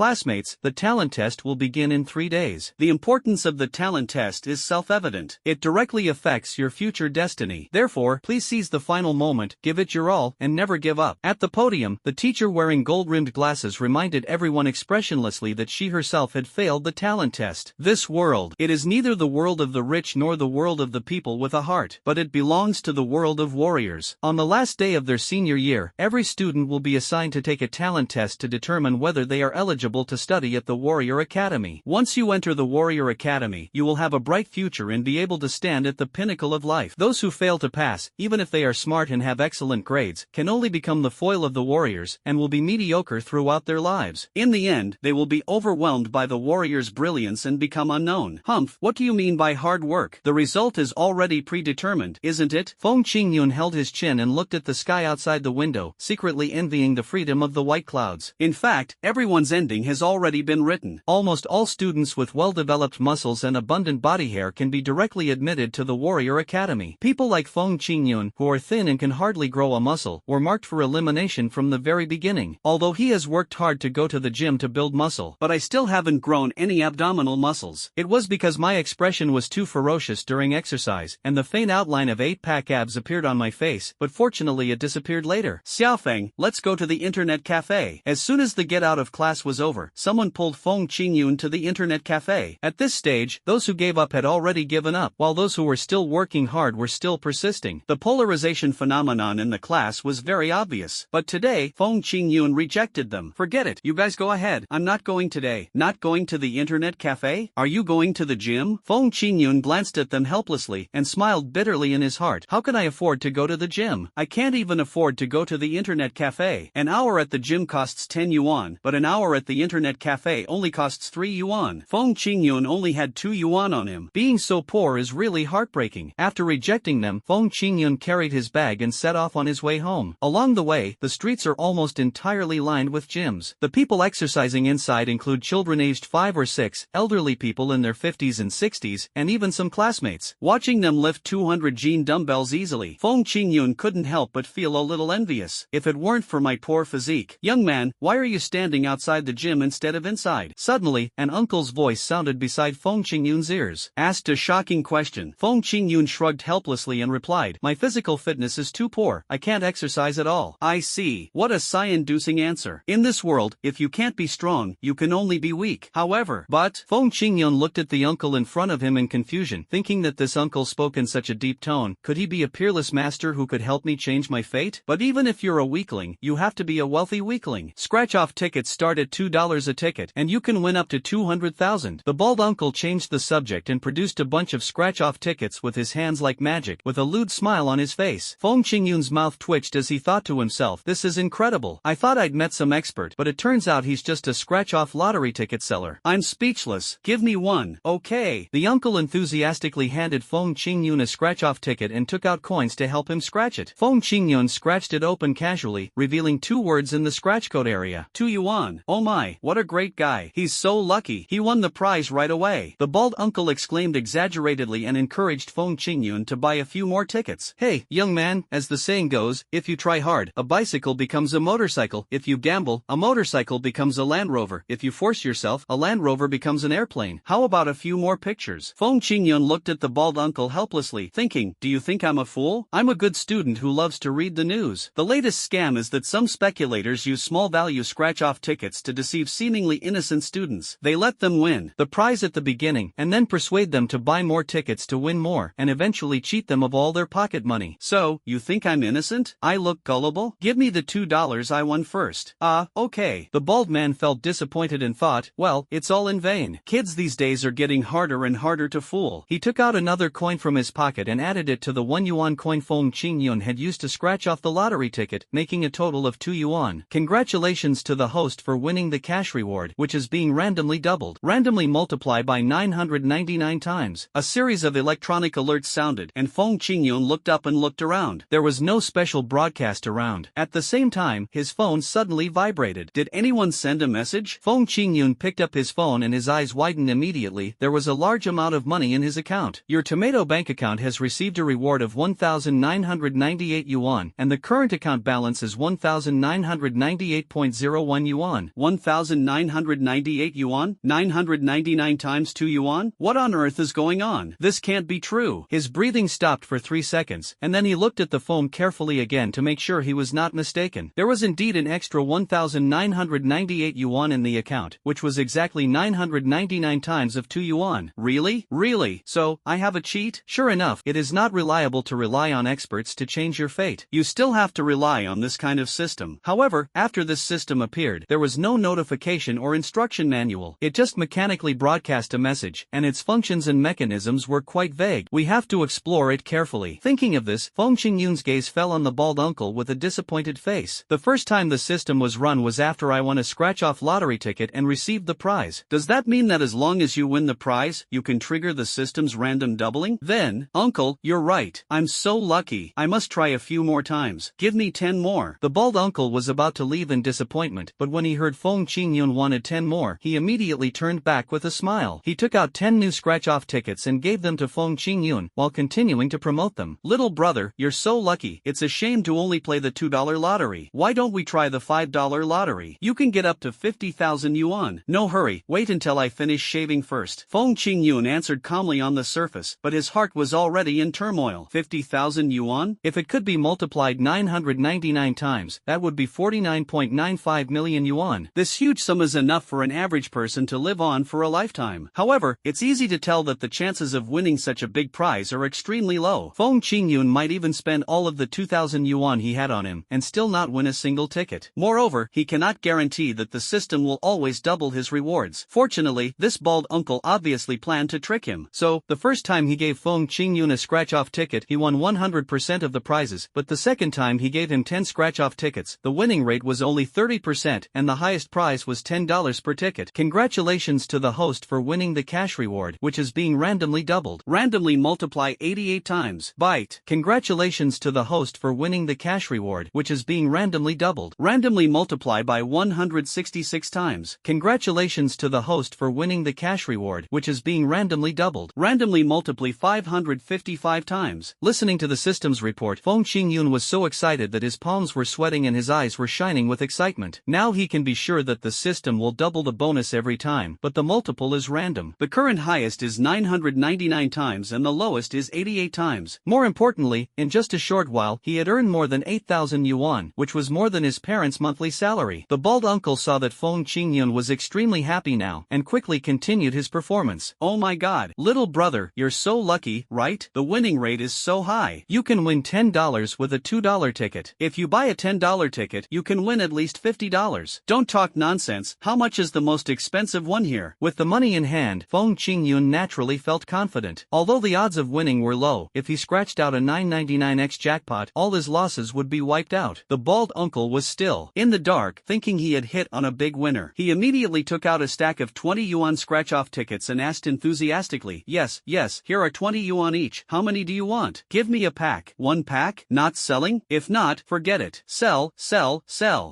Classmates, the talent test will begin in 3 days. The importance of the talent test is self-evident. It directly affects your future destiny. Therefore, please seize the final moment, give it your all, and never give up. At the podium, the teacher wearing gold-rimmed glasses reminded everyone expressionlessly that she herself had failed the talent test. This world, it is neither the world of the rich nor the world of the people with a heart, but it belongs to the world of warriors. On the last day of their senior year, every student will be assigned to take a talent test to determine whether they are eligible to study at the Warrior Academy. Once you enter the Warrior Academy, you will have a bright future and be able to stand at the pinnacle of life. Those who fail to pass, even if they are smart and have excellent grades, can only become the foil of the warriors, and will be mediocre throughout their lives. In the end, they will be overwhelmed by the warrior's brilliance and become unknown. Humph, what do you mean by hard work? The result is already predetermined, isn't it? Feng Qingyun held his chin and looked at the sky outside the window, secretly envying the freedom of the white clouds. In fact, everyone's ending has already been written. Almost all students with well-developed muscles and abundant body hair can be directly admitted to the Warrior Academy. People like Feng Qingyun, who are thin and can hardly grow a muscle, were marked for elimination from the very beginning. Although he has worked hard to go to the gym to build muscle, but I still haven't grown any abdominal muscles. It was because my expression was too ferocious during exercise, and the faint outline of 8-pack abs appeared on my face, but fortunately it disappeared later. Xiaofeng, let's go to the internet cafe. As soon as the get out of class was over, someone pulled Feng Qingyun to the internet cafe. At this stage, those who gave up had already given up, while those who were still working hard were still persisting. The polarization phenomenon in the class was very obvious, but today, Feng Qingyun rejected them. Forget it, you guys go ahead. I'm not going today. Not going to the internet cafe? Are you going to the gym? Feng Qingyun glanced at them helplessly and smiled bitterly in his heart. How can I afford to go to the gym? I can't even afford to go to the internet cafe. An hour at the gym costs 10 yuan, but an hour at the internet cafe only costs 3 yuan. Feng Qingyun only had 2 yuan on him. Being so poor is really heartbreaking. After rejecting them, Feng Qingyun carried his bag and set off on his way home. Along the way, the streets are almost entirely lined with gyms. The people exercising inside include children aged 5 or 6, elderly people in their 50s and 60s, and even some classmates. Watching them lift 200 Jin dumbbells easily, Feng Qingyun couldn't help but feel a little envious. If it weren't for my poor physique. Young man, why are you standing outside the gym instead of inside? Suddenly, an uncle's voice sounded beside Feng Qingyun's ears. Asked a shocking question, Feng Qingyun shrugged helplessly and replied, my physical fitness is too poor. I can't exercise at all. I see. What a sigh-inducing answer. In this world, if you can't be strong, you can only be weak. However, Feng Qingyun looked at the uncle in front of him in confusion, thinking that this uncle spoke in such a deep tone. Could he be a peerless master who could help me change my fate? But even if you're a weakling, you have to be a wealthy weakling. Scratch-off tickets start at $2 a ticket, and you can win up to 200,000. The bald uncle changed the subject and produced a bunch of scratch-off tickets with his hands like magic, with a lewd smile on his face. Feng Qingyun's mouth twitched as he thought to himself, this is incredible. I thought I'd met some expert, but it turns out he's just a scratch-off lottery ticket seller. I'm speechless. Give me one. Okay. The uncle enthusiastically handed Feng Qingyun a scratch-off ticket and took out coins to help him scratch it. Feng Qingyun scratched it open casually, revealing 2 words in the scratch code area. 2 yuan. Oh my, what a great guy. He's so lucky. He won the prize right away. The bald uncle exclaimed exaggeratedly and encouraged Feng Qingyun to buy a few more tickets. Hey, young man, as the saying goes, if you try hard, a bicycle becomes a motorcycle. If you gamble, a motorcycle becomes a Land Rover. If you force yourself, a Land Rover becomes an airplane. How about a few more pictures? Feng Qingyun looked at the bald uncle helplessly, thinking, do you think I'm a fool? I'm a good student who loves to read the news. The latest scam is that some speculators use small-value scratch-off tickets to deceive seemingly innocent students. They let them win the prize at the beginning and then persuade them to buy more tickets to win more and eventually cheat them of all their pocket money. So, you think I'm innocent? I look gullible? Give me the $2 I won first. Okay. The bald man felt disappointed and thought, well, it's all in vain. Kids these days are getting harder and harder to fool. He took out another coin from his pocket and added it to the 1 yuan coin Feng Qingyun had used to scratch off the lottery ticket, making a total of 2 yuan. Congratulations to the host for winning the cash reward, which is being randomly doubled. Randomly multiply by 999 times. A series of electronic alerts sounded, and Feng Qingyun looked up and looked around. There was no special broadcast around. At the same time, his phone suddenly vibrated. Did anyone send a message? Feng Qingyun picked up his phone and his eyes widened immediately. There was a large amount of money in his account. Your tomato bank account has received a reward of 1,998 yuan, and the current account balance is 1,998.01 yuan. 1,000 50,998 yuan? 999 times 2 yuan? What on earth is going on? This can't be true. His breathing stopped for 3 seconds, and then he looked at the phone carefully again to make sure he was not mistaken. There was indeed an extra 1,998 yuan in the account, which was exactly 999 times of 2 yuan. Really? Really? So, I have a cheat? Sure enough, it is not reliable to rely on experts to change your fate. You still have to rely on this kind of system. However, after this system appeared, there was no notification or instruction manual. It just mechanically broadcast a message, and its functions and mechanisms were quite vague. We have to explore it carefully. Thinking of this, Feng Qingyun's gaze fell on the bald uncle with a disappointed face. The first time the system was run was after I won a scratch-off lottery ticket and received the prize. Does that mean that as long as you win the prize, you can trigger the system's random doubling? Then, uncle, you're right. I'm so lucky. I must try a few more times. Give me 10 more. The bald uncle was about to leave in disappointment, but when he heard Feng Qingyun wanted 10 more, he immediately turned back with a smile. He took out 10 new scratch-off tickets and gave them to Feng Qingyun, while continuing to promote them. Little brother, you're so lucky. It's a shame to only play the $2 lottery. Why don't we try the $5 lottery? You can get up to 50,000 yuan. No hurry, wait until I finish shaving first. Feng Qingyun answered calmly on the surface, but his heart was already in turmoil. 50,000 yuan? If it could be multiplied 999 times, that would be 49.95 million yuan. This huge sum is enough for an average person to live on for a lifetime. However, it's easy to tell that the chances of winning such a big prize are extremely low. Feng Qingyun might even spend all of the 2,000 yuan he had on him and still not win a single ticket. Moreover, he cannot guarantee that the system will always double his rewards. Fortunately, this bald uncle obviously planned to trick him. So, the first time he gave Feng Qingyun a scratch-off ticket, he won 100% of the prizes, but the second time he gave him 10 scratch-off tickets, the winning rate was only 30% and the highest prize was $10 per ticket. Congratulations to the host for winning the cash reward, which is being randomly doubled. Randomly multiply 88 times. Byte. Congratulations to the host for winning the cash reward, which is being randomly doubled. Randomly multiply by 166 times. Congratulations to the host for winning the cash reward, which is being randomly doubled. Randomly multiply 555 times. Listening to the system's report, Feng Qingyun was so excited that his palms were sweating and his eyes were shining with excitement. Now he can be sure that the system will double the bonus every time, but the multiple is random. The current highest is 999 times and the lowest is 88 times. More importantly, in just a short while, he had earned more than 8,000 yuan, which was more than his parents' monthly salary. The bald uncle saw that Feng Qingyun was extremely happy now, and quickly continued his performance. Oh my god, little brother, you're so lucky, right? The winning rate is so high. You can win $10 with a $2 ticket. If you buy a $10 ticket, you can win at least $50. Don't talk nonsense. How much is the most expensive one here? With the money in hand, Feng Qingyun naturally felt confident. Although the odds of winning were low, if he scratched out a 999x jackpot, all his losses would be wiped out. The bald uncle was still in the dark, thinking he had hit on a big winner. He immediately took out a stack of 20 yuan scratch-off tickets and asked enthusiastically, yes, here are 20 yuan each. How many do you want? Give me a pack. One pack? Not selling? If not, forget it. Sell.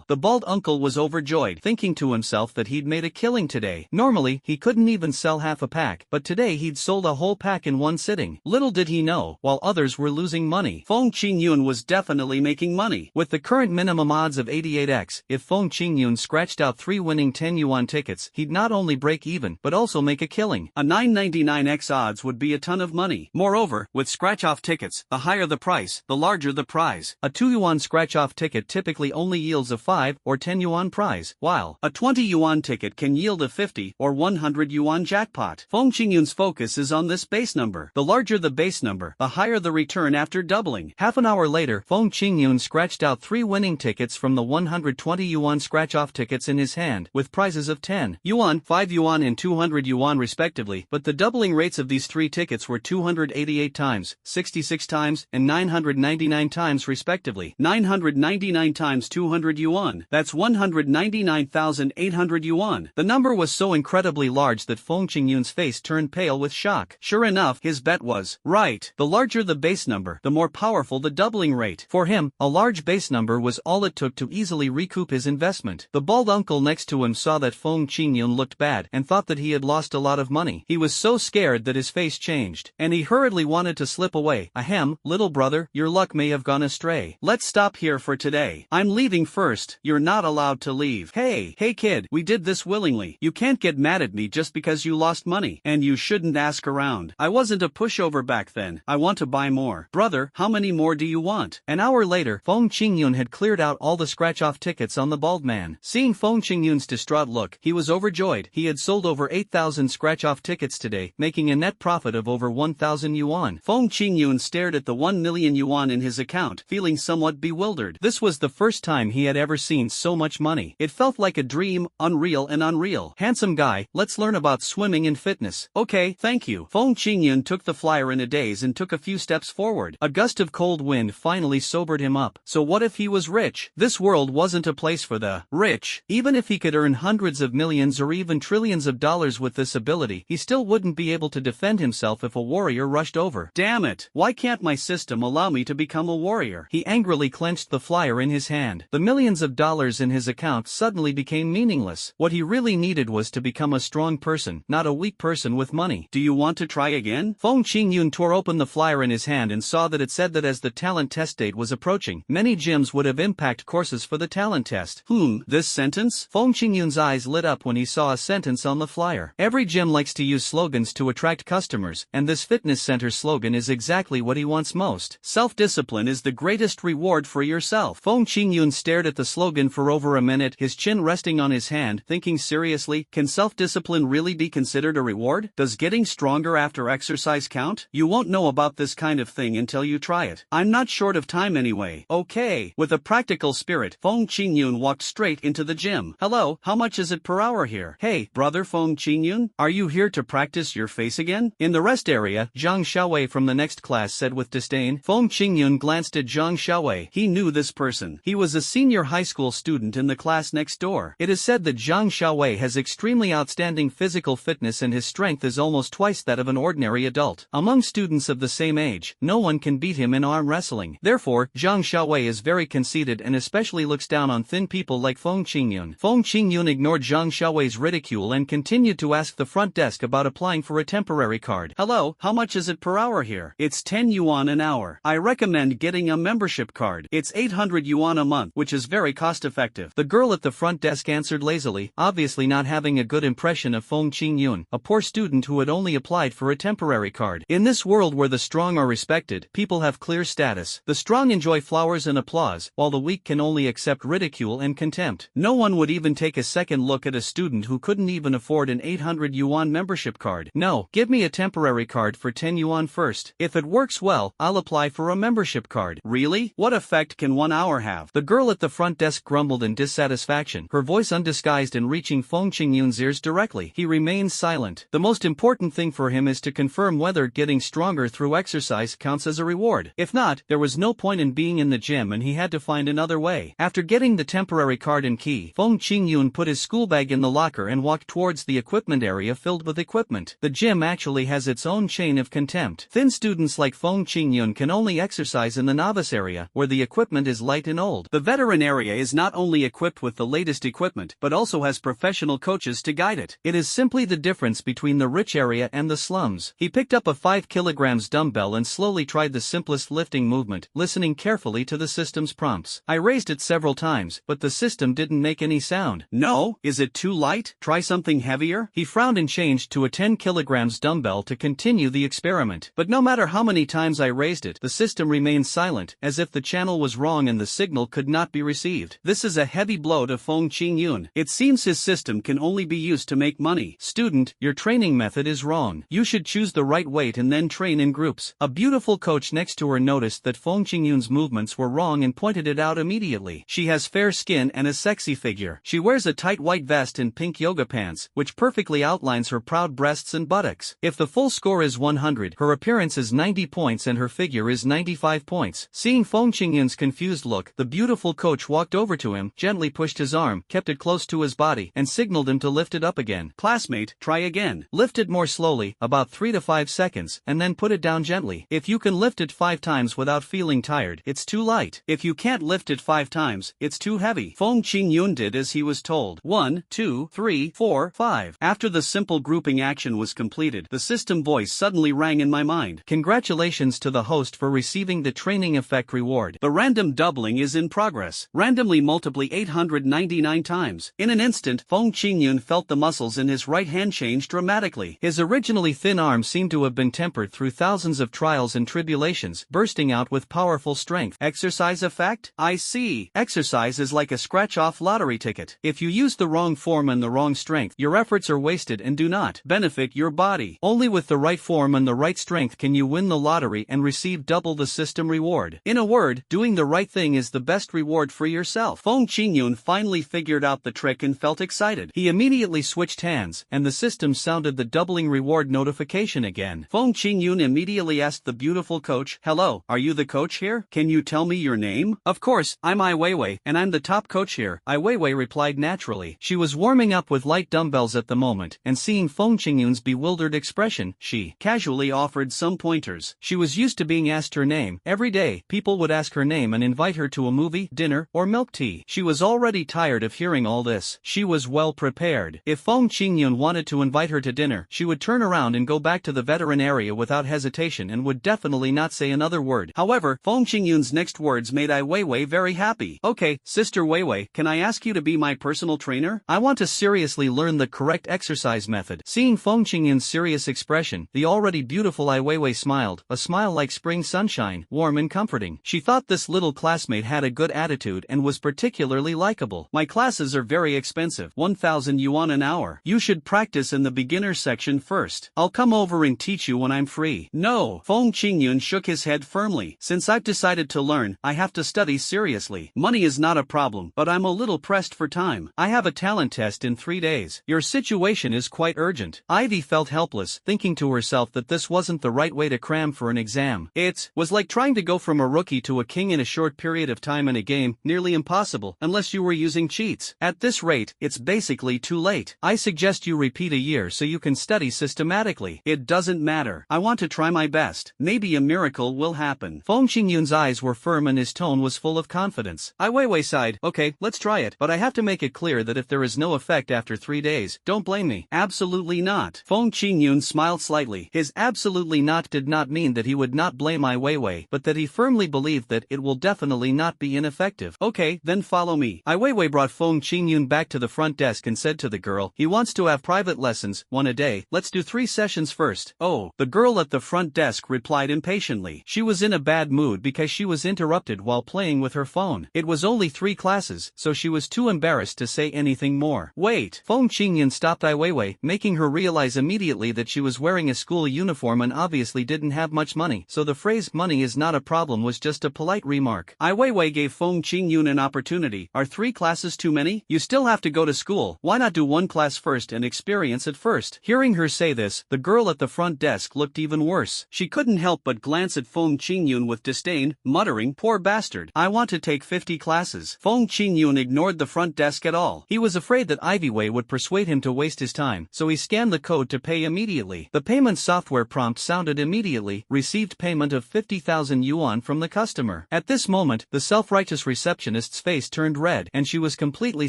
The bald uncle was overjoyed, thinking to himself that he'd made a killing today. Normally, he couldn't even sell half a pack, but today he'd sold a whole pack in one sitting. Little did he know, while others were losing money, Feng Qingyun was definitely making money. With the current minimum odds of 88x, if Feng Qingyun scratched out 3 winning 10 yuan tickets, he'd not only break even, but also make a killing. A 999x odds would be a ton of money. Moreover, with scratch-off tickets, the higher the price, the larger the prize. A 2 yuan scratch-off ticket typically only yields a 5 or 10 yuan prize, while a 20 yuan ticket can yield a 50 or 100 yuan jackpot. Feng Qingyun's focus is on this base number. The larger the base number, the higher the return after doubling. Half an hour later, Feng Qingyun scratched out 3 winning tickets from the 120 yuan scratch-off tickets in his hand, with prizes of 10 yuan, 5 yuan and 200 yuan respectively, but the doubling rates of these 3 tickets were 288 times, 66 times, and 999 times respectively. 999 times 200 yuan. That's 199,800 yuan. The number was so incredibly large that Feng Qingyun's face turned pale with shock. Sure enough, his bet was right. The larger the base number, the more powerful the doubling rate. For him, a large base number was all it took to easily recoup his investment. The bald uncle next to him saw that Feng Qingyun looked bad and thought that he had lost a lot of money. He was so scared that his face changed, and he hurriedly wanted to slip away. Ahem, little brother, your luck may have gone astray. Let's stop here for today. I'm leaving first. You're not allowed to leave. Hey! Hey kid, we did this willingly. You can't get mad at me just because you lost money. And you shouldn't ask around. I wasn't a pushover back then. I want to buy more. Brother, how many more do you want? An hour later, Feng Qingyun had cleared out all the scratch-off tickets on the bald man. Seeing Feng Qingyun's distraught look, he was overjoyed. He had sold over 8,000 scratch-off tickets today, making a net profit of over 1,000 yuan. Feng Qingyun stared at the 1 million yuan in his account, feeling somewhat bewildered. This was the first time he had ever seen so much money. It felt like a dream, unreal and unreal. Handsome guy, let's learn about swimming and fitness. Okay, thank you. Feng Qingyun took the flyer in a daze and took a few steps forward. A gust of cold wind finally sobered him up. So what if he was rich? This world wasn't a place for the rich. Even if he could earn hundreds of millions or even trillions of dollars with this ability, he still wouldn't be able to defend himself if a warrior rushed over. Damn it! Why can't my system allow me to become a warrior? He angrily clenched the flyer in his hand. The millions of dollars in his account suddenly became meaningless. What he really needed was to become a strong person, not a weak person with money. Do you want to try again? Feng Qingyun tore open the flyer in his hand and saw that it said that as the talent test date was approaching, many gyms would have impact courses for the talent test. This sentence? Feng Qingyun's eyes lit up when he saw a sentence on the flyer. Every gym likes to use slogans to attract customers, and this fitness center slogan is exactly what he wants most. Self-discipline is the greatest reward for yourself. Feng Qingyun stared at the slogan for over a minute, his chin resting on his hand, thinking seriously, can self-discipline really be considered a reward? Does getting stronger after exercise count? You won't know about this kind of thing until you try it. I'm not short of time anyway. Okay. With a practical spirit, Feng Qingyun walked straight into the gym. Hello, how much is it per hour here? Hey, brother Feng Qingyun, are you here to practice your face again? In the rest area, Zhang Xiaowei from the next class said with disdain. Feng Qingyun glanced at Zhang Xiaowei. He knew this person. He was a senior high school student in the class next door. It is said that Zhang Xiaowei has extremely outstanding physical fitness and his strength is almost twice that of an ordinary adult. Among students of the same age, no one can beat him in arm wrestling. Therefore, Zhang Xiaowei is very conceited and especially looks down on thin people like Feng Qingyun. Feng Qingyun ignored Zhang Xiaowei's ridicule and continued to ask the front desk about applying for a temporary card. Hello, how much is it per hour here? It's 10 yuan an hour. I recommend getting a membership card. It's 800 yuan a month, which is very cost-effective. The girl at the front desk answered lazily, obviously not having a good impression of Feng Qingyun, a poor student who had only applied for a temporary card. In this world where the strong are respected, people have clear status. The strong enjoy flowers and applause, while the weak can only accept ridicule and contempt. No one would even take a second look at a student who couldn't even afford an 800 yuan membership card. No, give me a temporary card for 10 yuan first. If it works well, I'll apply for a membership card. Really? What effect can 1 hour have? The girl at the front desk grumbled in dissatisfaction, her voice undisguised and reaching Feng Qingyun's ears directly. He remains silent. The most important thing for him is to confirm whether getting stronger through exercise counts as a reward. If not, there was no point in being in the gym and he had to find another way. After getting the temporary card and key, Feng Qingyun put his school bag in the locker and walked towards the equipment area filled with equipment. The gym actually has its own chain of contempt. Thin students like Feng Qingyun can only exercise in the novice area, where the equipment is light and old. The veteran area is not only equipped with the latest equipment, but also has professional coaches to guide it. It is simply the difference between the rich area and the slums. He picked up a 5 kilograms dumbbell and slowly tried the simplest lifting movement, listening carefully to the system's prompts. I raised it several times, but the system didn't make any sound. No? Is it too light? Try something heavier? He frowned and changed to a 10 kilograms dumbbell to continue the experiment. But no matter how many times I raised it, the system remained silent, as if the channel was wrong and the signal could not be received. This is a heavy blow to Feng Qingyun. It seems his system can only be used to make money. Student, your training method is wrong. You should choose the right weight and then train in groups. A beautiful coach next to her noticed that Feng Qingyun's movements were wrong and pointed it out immediately. She has fair skin and a sexy figure. She wears a tight white vest and pink yoga pants, which perfectly outlines her proud breasts and buttocks. If the full score is 100, her appearance is 90 points and her figure is 95 points. Seeing Feng Qingyun's confused look, the beautiful coach walked over to him, gently pushed his arm, kept it close to his body, and signaled him to lift it up again. Classmate, try again. Lift it more slowly, about 3 to 5 seconds, and then put it down gently. If you can lift it 5 times without feeling tired, it's too light. If you can't lift it 5 times, it's too heavy. Feng Qingyun did as he was told. 1, 2, 3, 4, 5. After the simple grouping action was completed, the system voice suddenly rang in my mind. Congratulations to the host for receiving the training effect reward. The random doubling is in progress. Randomly multiply 899 99 times. In an instant, Feng Qingyun felt the muscles in his right hand change dramatically. His originally thin arm seemed to have been tempered through thousands of trials and tribulations, bursting out with powerful strength. Exercise effect? I see. Exercise is like a scratch-off lottery ticket. If you use the wrong form and the wrong strength, your efforts are wasted and do not benefit your body. Only with the right form and the right strength can you win the lottery and receive double the system reward. In a word, doing the right thing is the best reward for yourself. Feng Qingyun finally figured out the trick and felt excited. He immediately switched hands, and the system sounded the doubling reward notification again. Feng Qingyun immediately asked the beautiful coach, "Hello, are you the coach here? Can you tell me your name?" "Of course, I'm Ai Weiwei, and I'm the top coach here," Ai Weiwei replied naturally. She was warming up with light dumbbells at the moment, and seeing Feng Qingyun's bewildered expression, she casually offered some pointers. She was used to being asked her name. Every day, people would ask her name and invite her to a movie, dinner, or milk tea. She was already tired of hearing all this. She was well prepared. If Feng Qingyun wanted to invite her to dinner, she would turn around and go back to the veteran area without hesitation and would definitely not say another word. However, Feng Qingyun's next words made Ai Weiwei very happy. "Okay, Sister Weiwei, can I ask you to be my personal trainer? I want to seriously learn the correct exercise method." Seeing Feng Qingyun's serious expression, the already beautiful Ai Weiwei smiled, a smile like spring sunshine, warm and comforting. She thought this little classmate had a good attitude and was particularly likable. "My classes are very expensive, 1,000 yuan an hour. You should practice in the beginner section first. I'll come over and teach you when I'm free." "No." Feng Qingyun shook his head firmly. "Since I've decided to learn, I have to study seriously. Money is not a problem, but I'm a little pressed for time. I have a talent test in 3 days. Your situation is quite urgent." Ivy felt helpless, thinking to herself that this wasn't the right way to cram for an exam. It was like trying to go from a rookie to a king in a short period of time in a game, nearly impossible, unless you were using cheats. At this rate, it's basically too late. I suggest you repeat a year so you can study systematically. It doesn't matter. I want to try my best. Maybe a miracle will happen. Feng Qingyun's eyes were firm and his tone was full of confidence. Ai Weiwei sighed. "Okay, let's try it, but I have to make it clear that if there is no effect after 3 days, don't blame me." "Absolutely not." Feng Qingyun smiled slightly. His absolutely not did not mean that he would not blame Ai Weiwei, but that he firmly believed that it will definitely not be ineffective. "Okay, then follow me." Ai Weiwei brought Feng Qingyun back to the front desk and said to the girl, "He wants to have private lessons, 1 a day. Let's do 3 sessions first." "Oh." The girl at the front desk replied impatiently. She was in a bad mood because she was interrupted while playing with her phone. It was only 3 classes, so she was too embarrassed to say anything more. "Wait." Feng Qingyun stopped Ai Weiwei, making her realize immediately that she was wearing a school uniform and obviously didn't have much money, so the phrase "money is not a problem" was just a polite remark. Ai Weiwei gave Feng Qingyun an opportunity. "Are 3 classes too many? You still have to go to school. Why not do 1 class first and experience it first?" Hearing her say this, the girl at the front desk looked even worse. She couldn't help but glance at Feng Qingyun with disdain, muttering, "Poor bastard. I want to take 50 classes." Feng Qingyun ignored the front desk at all. He was afraid that Ivy Wei would persuade him to waste his time, so he scanned the code to pay immediately. The payment software prompt sounded immediately, "Received payment of 50,000 yuan from the customer." At this moment, the self-righteous receptionist's face turned red, and she was completely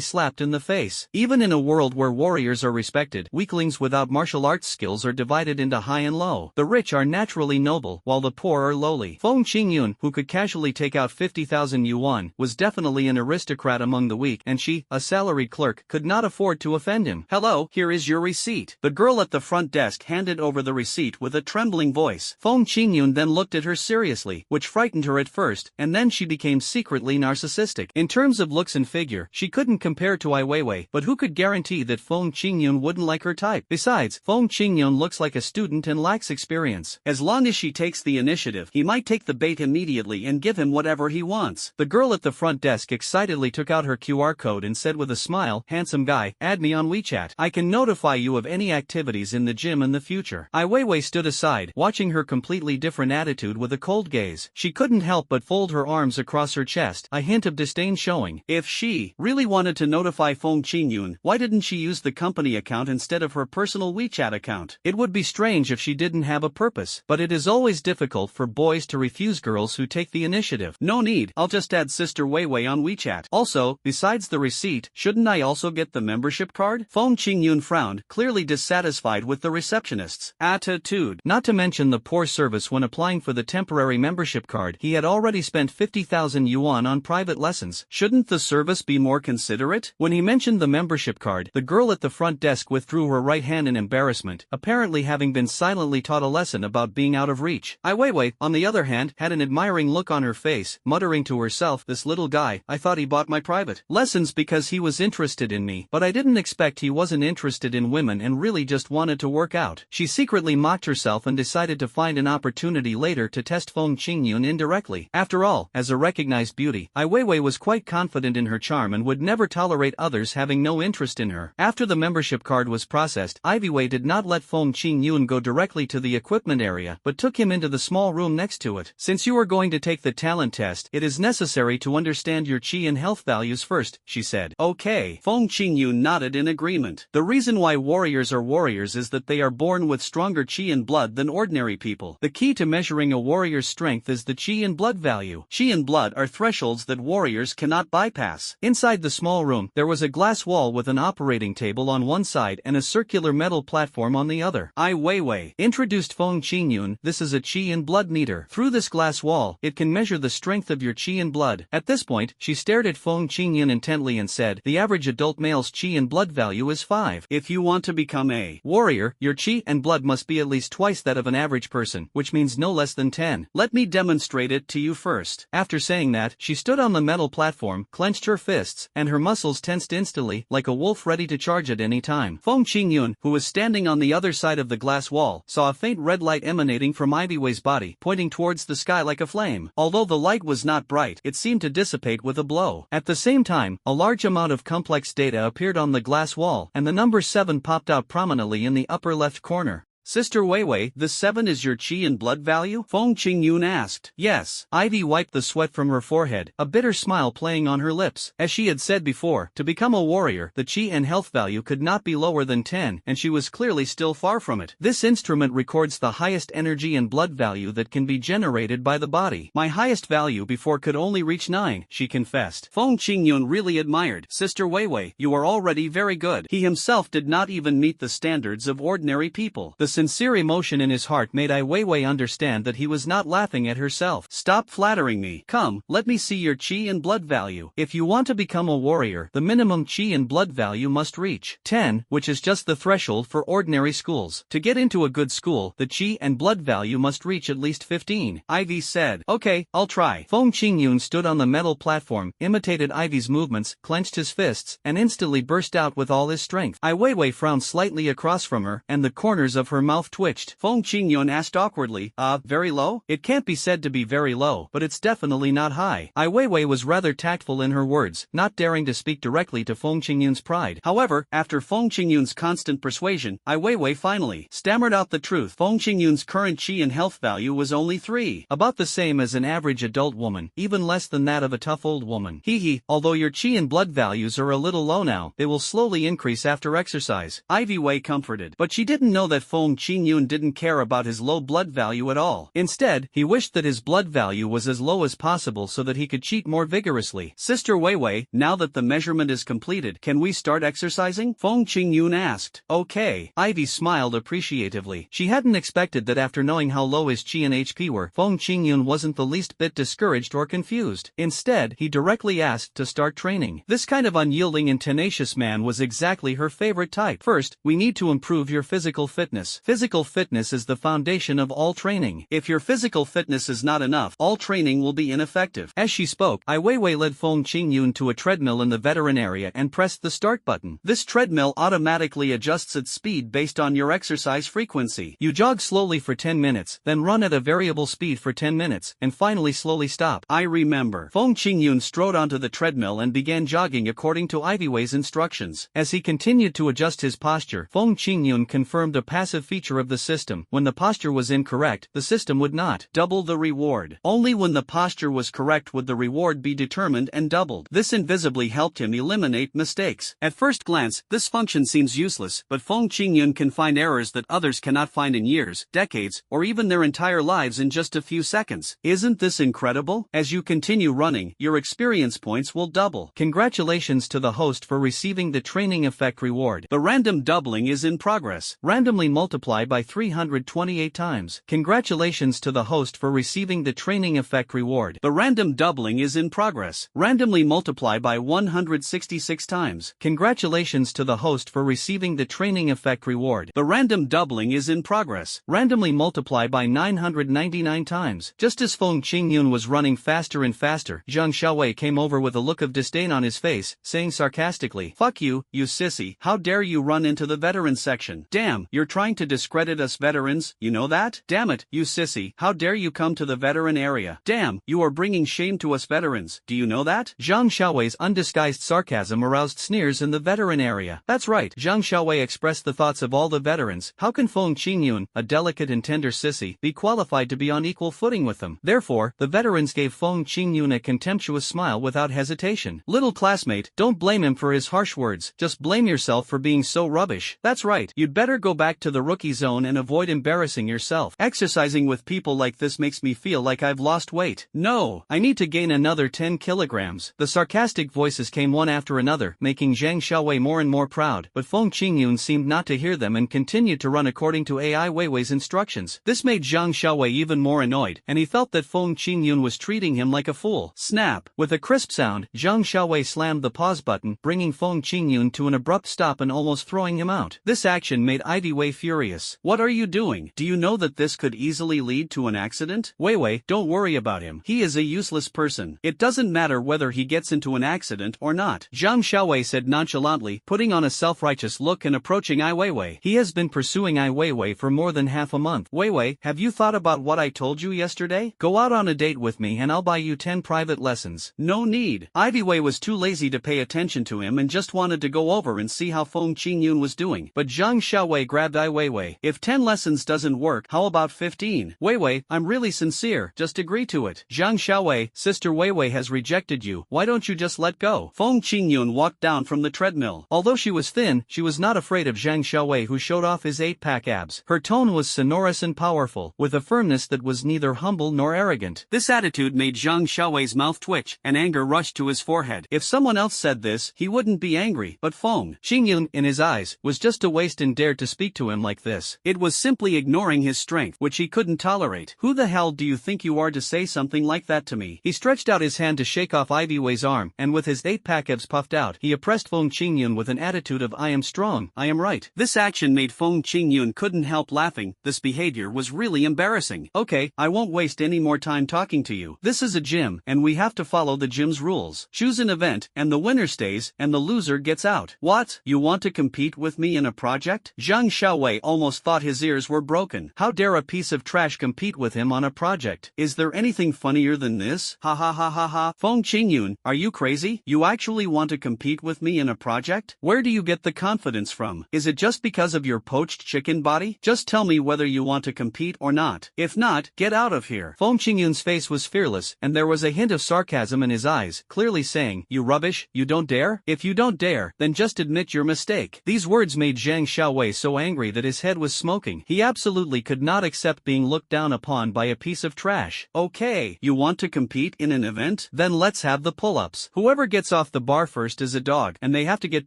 slapped in the face. Even in a world where warriors are respected, weaklings without martial arts skills are divided into high and low. The rich are naturally noble, while the poor are lowly. Feng Qingyun, who could casually take out 50,000 yuan, was definitely an aristocrat among the weak, and she, a salaried clerk, could not afford to offend him. "Hello, here is your receipt." The girl at the front desk handed over the receipt with a trembling voice. Feng Qingyun then looked at her seriously, which frightened her at first, and then she became secretly narcissistic. In terms of looks and figure, she couldn't compare to Ai Weiwei, but who could guarantee that Feng Qingyun wouldn't like her type? Besides, Feng Qingyun looks like a student and lacks experience. As long as she takes the initiative, he might take the bait immediately and give him whatever he wants. The girl at the front desk excitedly took out her QR code and said with a smile, "Handsome guy, add me on WeChat. I can notify you of any activities in the gym in the future." Ai Weiwei stood aside, watching her completely different attitude with a cold gaze. She couldn't help but fold her arms across her chest, a hint of disdain showing. If she really wanted to notify Feng Qingyun, why didn't she use the company account instead of her personal WeChat account? It would be strange if she didn't have a purpose, but it is always difficult for boys to refuse girls who take the initiative. "No need, I'll just add Sister Weiwei on WeChat. Also, besides the receipt, shouldn't I also get the membership card?" Feng Qingyun frowned, clearly dissatisfied with the receptionist's attitude. Not to mention the poor service when applying for the temporary membership card. He had already spent 50,000 yuan on private lessons. Shouldn't the service be more consider it? When he mentioned the membership card, the girl at the front desk withdrew her right hand in embarrassment, apparently having been silently taught a lesson about being out of reach. Ai Weiwei, on the other hand, had an admiring look on her face, muttering to herself, "This little guy, I thought he bought my private lessons because he was interested in me, but I didn't expect he wasn't interested in women and really just wanted to work out." She secretly mocked herself and decided to find an opportunity later to test Feng Qingyun indirectly. After all, as a recognized beauty, Ai Weiwei was quite confident in her charm and would never tolerate others having no interest in her. After the membership card was processed, Ai Weiwei did not let Feng Qingyun go directly to the equipment area, but took him into the small room next to it. "Since you are going to take the talent test, it is necessary to understand your qi and health values first," she said. "Okay." Feng Qingyun nodded in agreement. The reason why warriors are warriors is that they are born with stronger qi and blood than ordinary people. The key to measuring a warrior's strength is the qi and blood value. Qi and blood are thresholds that warriors cannot bypass. Inside the small room, there was a glass wall with an operating table on one side and a circular metal platform on the other. "Ai Weiwei," introduced Feng Qingyun, "this is a qi and blood meter. Through this glass wall, it can measure the strength of your qi and blood." At this point, she stared at Feng Qingyun intently and said, "The average adult male's qi and blood value is 5. If you want to become a warrior, your qi and blood must be at least twice that of an average person, which means no less than 10. Let me demonstrate it to you first." After saying that, she stood on the metal platform, clenched her fists, and her muscles tensed instantly, like a wolf ready to charge at any time. Feng Qingyun, who was standing on the other side of the glass wall, saw a faint red light emanating from Ai Weiwei's body, pointing towards the sky like a flame. Although the light was not bright, it seemed to dissipate with a blow. At the same time, a large amount of complex data appeared on the glass wall, and the number 7 popped out prominently in the upper left corner. "Sister Weiwei, the 7 is your qi and blood value?" Feng Qingyun asked. "Yes." Ivy wiped the sweat from her forehead, a bitter smile playing on her lips. As she had said before, to become a warrior, the qi and health value could not be lower than 10, and she was clearly still far from it. "This instrument records the highest energy and blood value that can be generated by the body. My highest value before could only reach 9, she confessed. Feng Qingyun really admired. "Sister Weiwei, you are already very good." He himself did not even meet the standards of ordinary people. The sincere emotion in his heart made Ai Weiwei understand that he was not laughing at herself. "Stop flattering me. Come, let me see your qi and blood value. If you want to become a warrior, the minimum qi and blood value must reach 10, which is just the threshold for ordinary schools. To get into a good school, the qi and blood value must reach at least 15, Ivy said. "Okay, I'll try." Feng Qingyun stood on the metal platform, imitated Ivy's movements, clenched his fists, and instantly burst out with all his strength. Ai Weiwei frowned slightly across from her, and the corners of her mouth twitched. Feng Qingyun asked awkwardly, very low?" "It can't be said to be very low, but it's definitely not high." Ai Weiwei was rather tactful in her words, not daring to speak directly to Feng Qingyun's pride. However, after Feng Qingyun's constant persuasion, Ai Weiwei finally stammered out the truth. Feng Qingyun's current qi and health value was only 3. About the same as an average adult woman, even less than that of a tough old woman. "Hee, although your qi and blood values are a little low now, they will slowly increase after exercise," Ivy Wei comforted. But she didn't know that Feng Qingyun didn't care about his low blood value at all. Instead, he wished that his blood value was as low as possible so that he could cheat more vigorously. "Sister Weiwei, now that the measurement is completed, can we start exercising?" Feng Qingyun asked. "Okay." Ivy smiled appreciatively. She hadn't expected that after knowing how low his qi and HP were, Feng Qingyun wasn't the least bit discouraged or confused. Instead, he directly asked to start training. This kind of unyielding and tenacious man was exactly her favorite type. "First, we need to improve your physical fitness. Physical fitness is the foundation of all training. If your physical fitness is not enough, all training will be ineffective." As she spoke, Ai Weiwei led Feng Qingyun to a treadmill in the veteran area and pressed the start button. This treadmill automatically adjusts its speed based on your exercise frequency. You jog slowly for 10 minutes, then run at a variable speed for 10 minutes, and finally slowly stop. "I remember." Feng Qingyun strode onto the treadmill and began jogging according to Ivy Wei's instructions. As he continued to adjust his posture, Feng Qingyun confirmed a passive feature of the system. When the posture was incorrect, the system would not double the reward. Only when the posture was correct would the reward be determined and doubled. This invisibly helped him eliminate mistakes. At first glance, this function seems useless, but Feng Qingyun can find errors that others cannot find in years, decades, or even their entire lives in just a few seconds. Isn't this incredible? As you continue running, your experience points will double. Congratulations to the host for receiving the training effect reward. The random doubling is in progress. Randomly multiply multiply by 328 times. Congratulations to the host for receiving the training effect reward. The random doubling is in progress. Randomly multiply by 166 times. Congratulations to the host for receiving the training effect reward. The random doubling is in progress. Randomly multiply by 999 times. Just as Feng Qingyun was running faster and faster, Zhang Xiaowei came over with a look of disdain on his face, saying sarcastically, "Fuck you, you sissy, how dare you run into the veterans section? Damn, you're trying to discredit us veterans, you know that? Damn it, you sissy, how dare you come to the veteran area? Damn, you are bringing shame to us veterans, do you know that?" Zhang Xiaowei's undisguised sarcasm aroused sneers in the veteran area. That's right, Zhang Xiaowei expressed the thoughts of all the veterans. How can Feng Qingyun, a delicate and tender sissy, be qualified to be on equal footing with them? Therefore, the veterans gave Feng Qingyun a contemptuous smile without hesitation. Little classmate, don't blame him for his harsh words, just blame yourself for being so rubbish. That's right, you'd better go back to the rookie zone and avoid embarrassing yourself. Exercising with people like this makes me feel like I've lost weight. No, I need to gain another 10 kilograms. The sarcastic voices came one after another, making Zhang Xiaowei more and more proud, but Feng Qingyun seemed not to hear them and continued to run according to AI Weiwei's instructions. This made Zhang Xiaowei even more annoyed, and he felt that Feng Qingyun was treating him like a fool. Snap! With a crisp sound, Zhang Xiaowei slammed the pause button, bringing Feng Qingyun to an abrupt stop and almost throwing him out. This action made Ivy Wei furious. What are you doing? Do you know that this could easily lead to an accident? Weiwei, don't worry about him. He is a useless person. It doesn't matter whether he gets into an accident or not. Zhang Xiaowei said nonchalantly, putting on a self-righteous look and approaching Ai Weiwei. He has been pursuing Ai Weiwei for more than half a month. Weiwei, have you thought about what I told you yesterday? Go out on a date with me and I'll buy you 10 private lessons. No need. Ivy Wei was too lazy to pay attention to him and just wanted to go over and see how Feng Qingyun was doing. But Zhang Xiaowei grabbed Ai Weiwei. If 10 lessons doesn't work, how about 15? Weiwei, I'm really sincere, just agree to it. Zhang Xiaowei, Sister Weiwei has rejected you, why don't you just let go? Feng Qingyun walked down from the treadmill. Although she was thin, she was not afraid of Zhang Xiaowei, who showed off his 8-pack abs. Her tone was sonorous and powerful, with a firmness that was neither humble nor arrogant. This attitude made Zhang Xiaowei's mouth twitch, and anger rushed to his forehead. If someone else said this, he wouldn't be angry, but Feng Qingyun, in his eyes, was just a waste and dared to speak to him like this. It was simply ignoring his strength, which he couldn't tolerate. Who the hell do you think you are to say something like that to me? He stretched out his hand to shake off Ivy Wei's arm, and with his 8-pack abs puffed out, he oppressed Feng Qingyun with an attitude of I am strong, I am right. This action made Feng Qingyun couldn't help laughing. This behavior was really embarrassing. Okay, I won't waste any more time talking to you. This is a gym, and we have to follow the gym's rules. Choose an event, and the winner stays, and the loser gets out. What? You want to compete with me in a project? Zhang Xiaowei almost thought his ears were broken. How dare a piece of trash compete with him on a project? Is there anything funnier than this? Ha ha ha ha ha. Feng Qingyun, are you crazy? You actually want to compete with me in a project? Where do you get the confidence from? Is it just because of your poached chicken body? Just tell me whether you want to compete or not. If not, get out of here. Feng Qingyun's face was fearless, and there was a hint of sarcasm in his eyes, clearly saying, you rubbish, you don't dare? If you don't dare, then just admit your mistake. These words made Zhang Xiaowei so angry that his head was smoking. He absolutely could not accept being looked down upon by a piece of trash. Okay, you want to compete in an event? Then let's have the pull-ups. Whoever gets off the bar first is a dog, and they have to get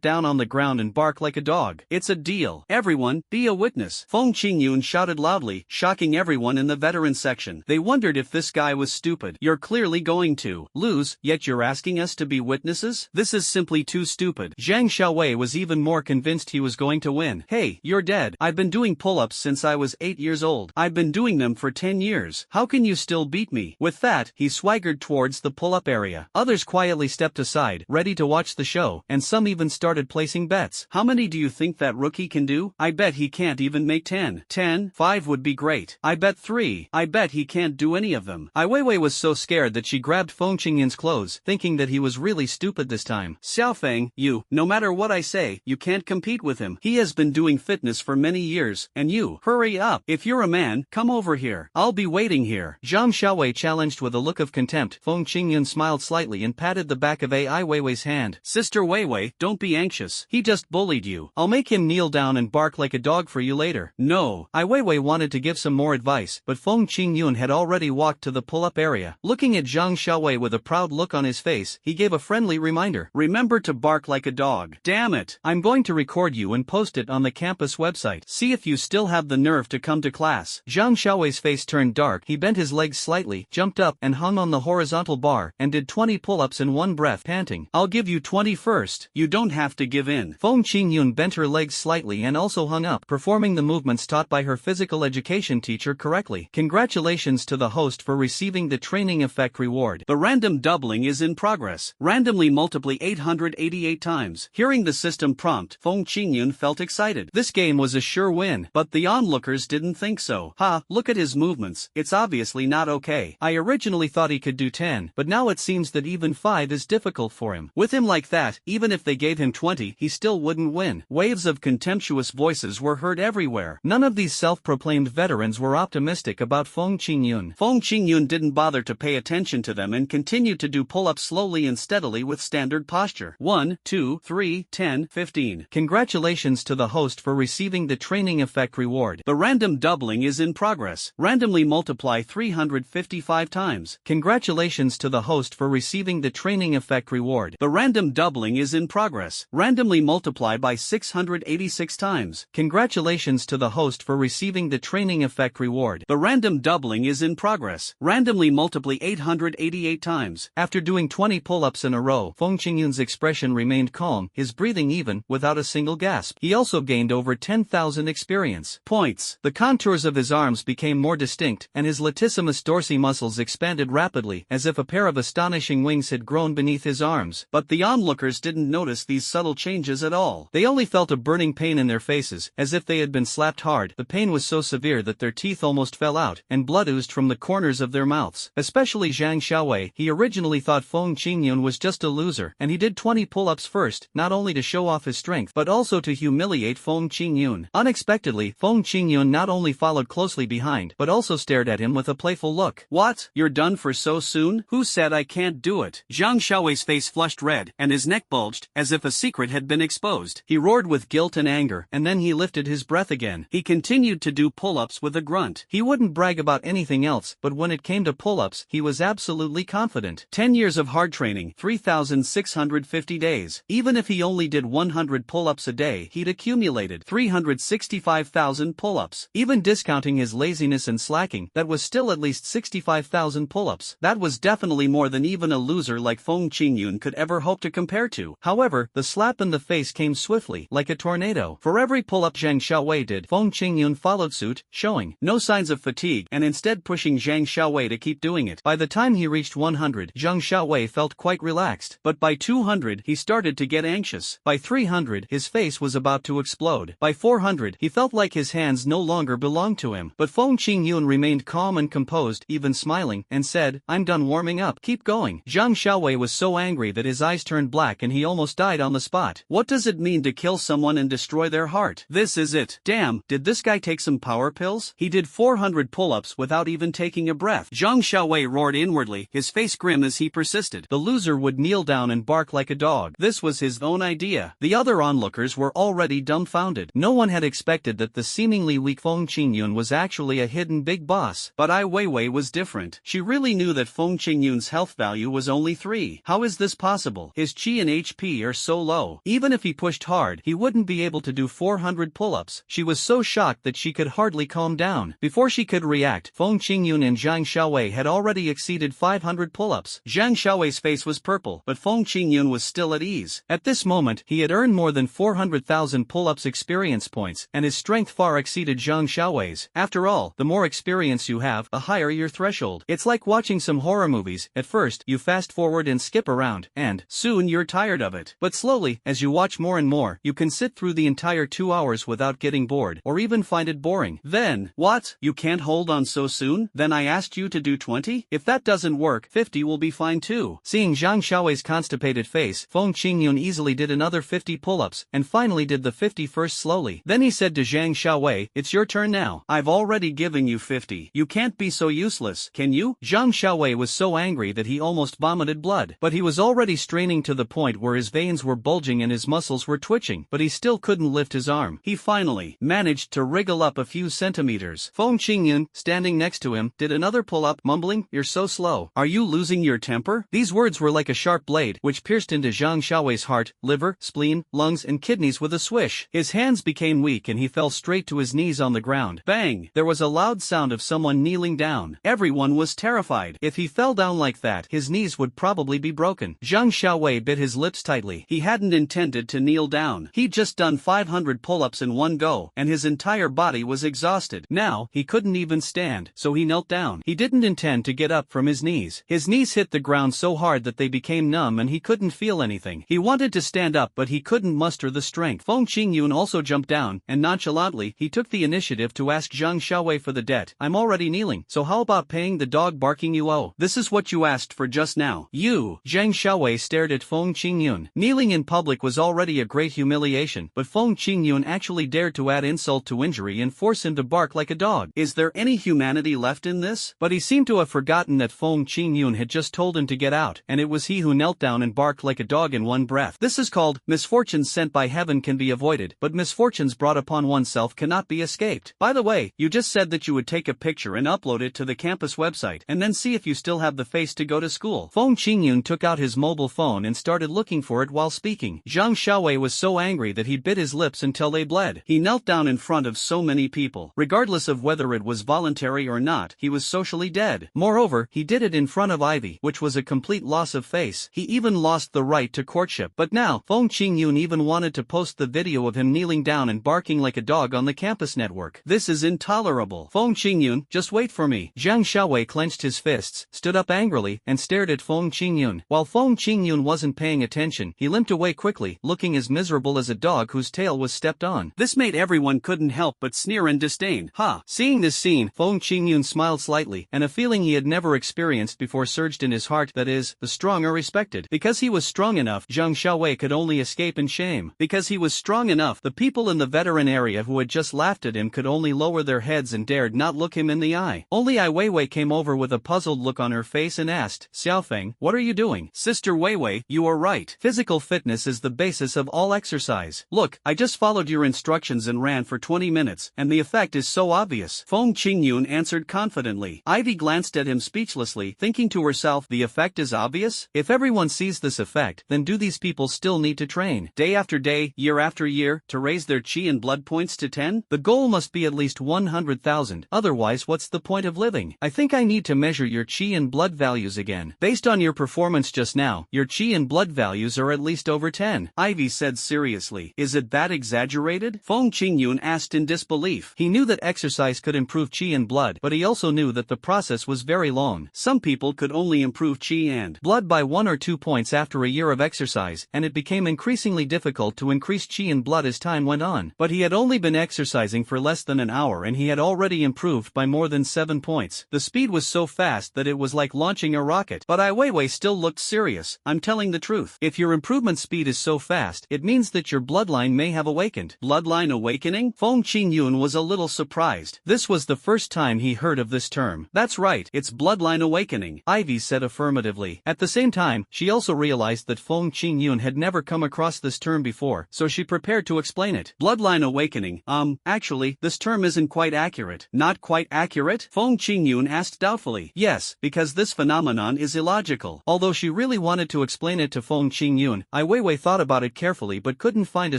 down on the ground and bark like a dog. It's a deal. Everyone, be a witness. Feng Qingyun shouted loudly, shocking everyone in the veteran section. They wondered if this guy was stupid. You're clearly going to lose, yet you're asking us to be witnesses? This is simply too stupid. Zhang Xiaowei was even more convinced he was going to win. Hey, you're dead. I've been doing pull-ups since I was 8 years old. I've been doing them for 10 years. How can you still beat me? With that, he swaggered towards the pull-up area. Others quietly stepped aside, ready to watch the show, and some even started placing bets. How many do you think that rookie can do? I bet he can't even make 10. 10? 5 would be great. I bet 3. I bet he can't do any of them. Ai Weiwei was so scared that she grabbed Feng Qingyun's clothes, thinking that he was really stupid this time. Xiaofeng, no matter what I say, you can't compete with him. He has been doing fitness for many years, and you, hurry up. If you're a man, come over here. I'll be waiting here. Zhang Xiaowei challenged with a look of contempt. Feng Qingyun smiled slightly and patted the back of Ai Weiwei's hand. Sister Weiwei, don't be anxious. He just bullied you. I'll make him kneel down and bark like a dog for you later. No. Ai Weiwei wanted to give some more advice, but Feng Qingyun had already walked to the pull-up area. Looking at Zhang Xiaowei with a proud look on his face, he gave a friendly reminder. Remember to bark like a dog. Damn it. I'm going to record you and post it on the campus website. See see if you still have the nerve to come to class. Zhang Xiaowei's face turned dark. He bent his legs slightly, jumped up and hung on the horizontal bar, and did 20 pull-ups in one breath, panting. I'll give you 20 first. You don't have to give in. Feng Qingyun bent her legs slightly and also hung up, performing the movements taught by her physical education teacher correctly. Congratulations to the host for receiving the training effect reward. The random doubling is in progress. Randomly multiply 888 times. Hearing the system prompt, Feng Qingyun felt excited. This game was a sure win, but the onlookers didn't think so. Look at his movements. It's obviously not okay. I originally thought he could do 10, but now it seems that even 5 is difficult for him. With him like that, even if they gave him 20, he still wouldn't win. Waves of contemptuous voices were heard everywhere. None of these self-proclaimed veterans were optimistic about Feng Qingyun. Feng Qingyun didn't bother to pay attention to them and continued to do pull-ups slowly and steadily with standard posture. 1, 2, 3, 10, 15. Congratulations to the host for receiving the training effect reward. The random doubling is in progress. Randomly multiply 355 times. Congratulations to the host for receiving the training effect reward. The random doubling is in progress. Randomly multiply by 686 times. Congratulations to the host for receiving the training effect reward. The random doubling is in progress. Randomly multiply 888 times. After doing 20 pull-ups in a row, Feng Qingyun's expression remained calm, his breathing even, without a single gasp. He also gained over 10,000 experience points. The contours of his arms became more distinct, and his latissimus dorsi muscles expanded rapidly, as if a pair of astonishing wings had grown beneath his arms. But the onlookers didn't notice these subtle changes at all. They only felt a burning pain in their faces, as if they had been slapped hard. The pain was so severe that their teeth almost fell out, and blood oozed from the corners of their mouths. Especially Zhang Xiaowei. He originally thought Feng Qingyun was just a loser, and he did 20 pull-ups first, not only to show off his strength, but also to humiliate Feng Qingyun. Unexpectedly, Feng Qingyun not only followed closely behind, but also stared at him with a playful look. What? You're done for so soon? Who said I can't do it? Zhang Xiaowei's face flushed red, and his neck bulged, as if a secret had been exposed. He roared with guilt and anger, and then he lifted his breath again. He continued to do pull-ups with a grunt. He wouldn't brag about anything else, but when it came to pull-ups, he was absolutely confident. 10 years of hard training, 3,650 days. Even if he only did 100 pull-ups a day, he'd accumulated 365,000 pull-ups. Even discounting his laziness and slacking, that was still at least 65,000 pull-ups. That was definitely more than even a loser like Feng Qingyun could ever hope to compare to. However, the slap in the face came swiftly, like a tornado. For every pull-up Zhang Xiaowei did, Feng Qingyun followed suit, showing no signs of fatigue and instead pushing Zhang Xiaowei to keep doing it. By the time he reached 100, Zhang Xiaowei felt quite relaxed. But by 200, he started to get anxious. By 300, his face was about to explode. By 400, he felt like his hands no longer belonged to him. But Feng Qingyun remained calm and composed, even smiling, and said, "I'm done warming up. Keep going." Zhang Xiaowei was so angry that his eyes turned black and he almost died on the spot. What does it mean to kill someone and destroy their heart? This is it. Damn, did this guy take some power pills? He did 400 pull-ups without even taking a breath. Zhang Xiaowei roared inwardly, his face grim as he persisted. The loser would kneel down and bark like a dog. This was his own idea. The other onlookers were already dumbfounded. No one had expected that the seemingly weak Feng Qingyun was actually a hidden big boss. But Ai Weiwei was different. She really knew that Feng Qingyun's health value was only 3. How is this possible? His Qi and HP are so low. Even if he pushed hard, he wouldn't be able to do 400 pull-ups. She was so shocked that she could hardly calm down. Before she could react, Feng Qingyun and Zhang Xiaowei had already exceeded 500 pull-ups. Zhang Xiaowei's face was purple, but Feng Qingyun was still at ease. At this moment, he had earned more than 400,000 pull-ups experience points, and his strength far exceeded Zhang Xiaowei's. After all, the more experience you have, the higher your threshold. It's like watching some horror movies. At first, you fast forward and skip around, and soon you're tired of it. But slowly, as you watch more and more, you can sit through the entire 2 hours without getting bored, or even find it boring. Then, what? You can't hold on so soon? Then I asked you to do 20? If that doesn't work, 50 will be fine too. Seeing Zhang Xiaowei's constipated face, Feng Qingyun easily did another 50 pull-ups, and finally did the 51st slowly. Then he said to Zhang Xiaowei, "It's your turn now. I've already given you 50. You can't be so useless, can you?" Zhang Xiaowei was so angry that he almost vomited blood. But he was already straining to the point where his veins were bulging and his muscles were twitching, but he still couldn't lift his arm. He finally managed to wriggle up a few centimeters. Feng Qingyun, standing next to him, did another pull-up, mumbling, "You're so slow. Are you losing your temper?" These words were like a sharp blade, which pierced into Zhang Xiaowei's heart, liver, spleen, lungs and kidneys with a swish. His hands became weak and and he fell straight to his knees on the ground. Bang! There was a loud sound of someone kneeling down. Everyone was terrified. If he fell down like that, his knees would probably be broken. Zhang Xiaowei bit his lips tightly. He hadn't intended to kneel down. He'd just done 500 pull-ups in one go, and his entire body was exhausted. Now, he couldn't even stand, so he knelt down. He didn't intend to get up from his knees. His knees hit the ground so hard that they became numb and he couldn't feel anything. He wanted to stand up but he couldn't muster the strength. Feng Qingyun also jumped down, and nonchalantly, he took the initiative to ask Zhang Xiaowei for the debt. I'm already kneeling, so how about paying the dog barking you owe? This is what you asked for just now. You! Zhang Xiaowei stared at Feng Qingyun. Kneeling in public was already a great humiliation, but Feng Qingyun actually dared to add insult to injury and force him to bark like a dog. Is there any humanity left in this? But he seemed to have forgotten that Feng Qingyun had just told him to get out, and it was he who knelt down and barked like a dog in one breath. This is called, misfortunes sent by heaven can be avoided, but misfortunes brought upon oneself cannot be escaped. By the way, you just said that you would take a picture and upload it to the campus website, and then see if you still have the face to go to school. Feng Qingyun took out his mobile phone and started looking for it while speaking. Zhang Xiaowei was so angry that he bit his lips until they bled. He knelt down in front of so many people. Regardless of whether it was voluntary or not, he was socially dead. Moreover, he did it in front of Ivy, which was a complete loss of face. He even lost the right to courtship. But now, Feng Qingyun even wanted to post the video of him kneeling down and barking like a dog on the campus network. This is intolerable. Feng Qingyun, just wait for me. Zhang Xiaowei clenched his fists, stood up angrily, and stared at Feng Qingyun. While Feng Qingyun wasn't paying attention, he limped away quickly, looking as miserable as a dog whose tail was stepped on. This made everyone couldn't help but sneer and disdain. Ha! Seeing this scene, Feng Qingyun smiled slightly, and a feeling he had never experienced before surged in his heart, that is, the strong are respected. Because he was strong enough, Zhang Xiaowei could only escape in shame. Because he was strong enough, the people in the veteran area who had just laughed at him could only lower their heads and dared not look him in the eye. Only Ai Weiwei came over with a puzzled look on her face and asked, Xiaofeng, what are you doing? Sister Weiwei, you are right. Physical fitness is the basis of all exercise. Look, I just followed your instructions and ran for 20 minutes, and the effect is so obvious. Feng Qingyun answered confidently. Ivy glanced at him speechlessly, thinking to herself, the effect is obvious? If everyone sees this effect, then do these people still need to train, day after day, year after year, to raise their chi and blood points to 10? The goal must be at least 100,000, otherwise what's the point of living? I think I need to measure your chi and blood values again. Based on your performance just now, your chi and blood values are at least over 10. Ivy said seriously. Is it that exaggerated? Feng Qingyun asked in disbelief. He knew that exercise could improve chi and blood, but he also knew that the process was very long. Some people could only improve chi and blood by 1 or 2 points after a year of exercise, and it became increasingly difficult to increase chi and blood as time went on. But he had only been exercising for less than an hour and he had already improved by more than 7 points. The speed was so fast that it was like launching a rocket. But Ai Weiwei still looked serious. I'm telling the truth. If your improvement speed is so fast, it means that your bloodline may have awakened. Bloodline awakening? Feng Qingyun was a little surprised. This was the first time he heard of this term. That's right, it's bloodline awakening, Ivy said affirmatively. At the same time, she also realized that Feng Qingyun had never come across this term before, so she prepared to explain it. Bloodline awakening, actually, this term isn't quite accurate. Not quite accurate? Feng Qingyun asked doubtfully. Yes, because this phenomenon is illogical. Although she really wanted to explain it to Feng Qingyun, Ai Weiwei thought about it carefully but couldn't find a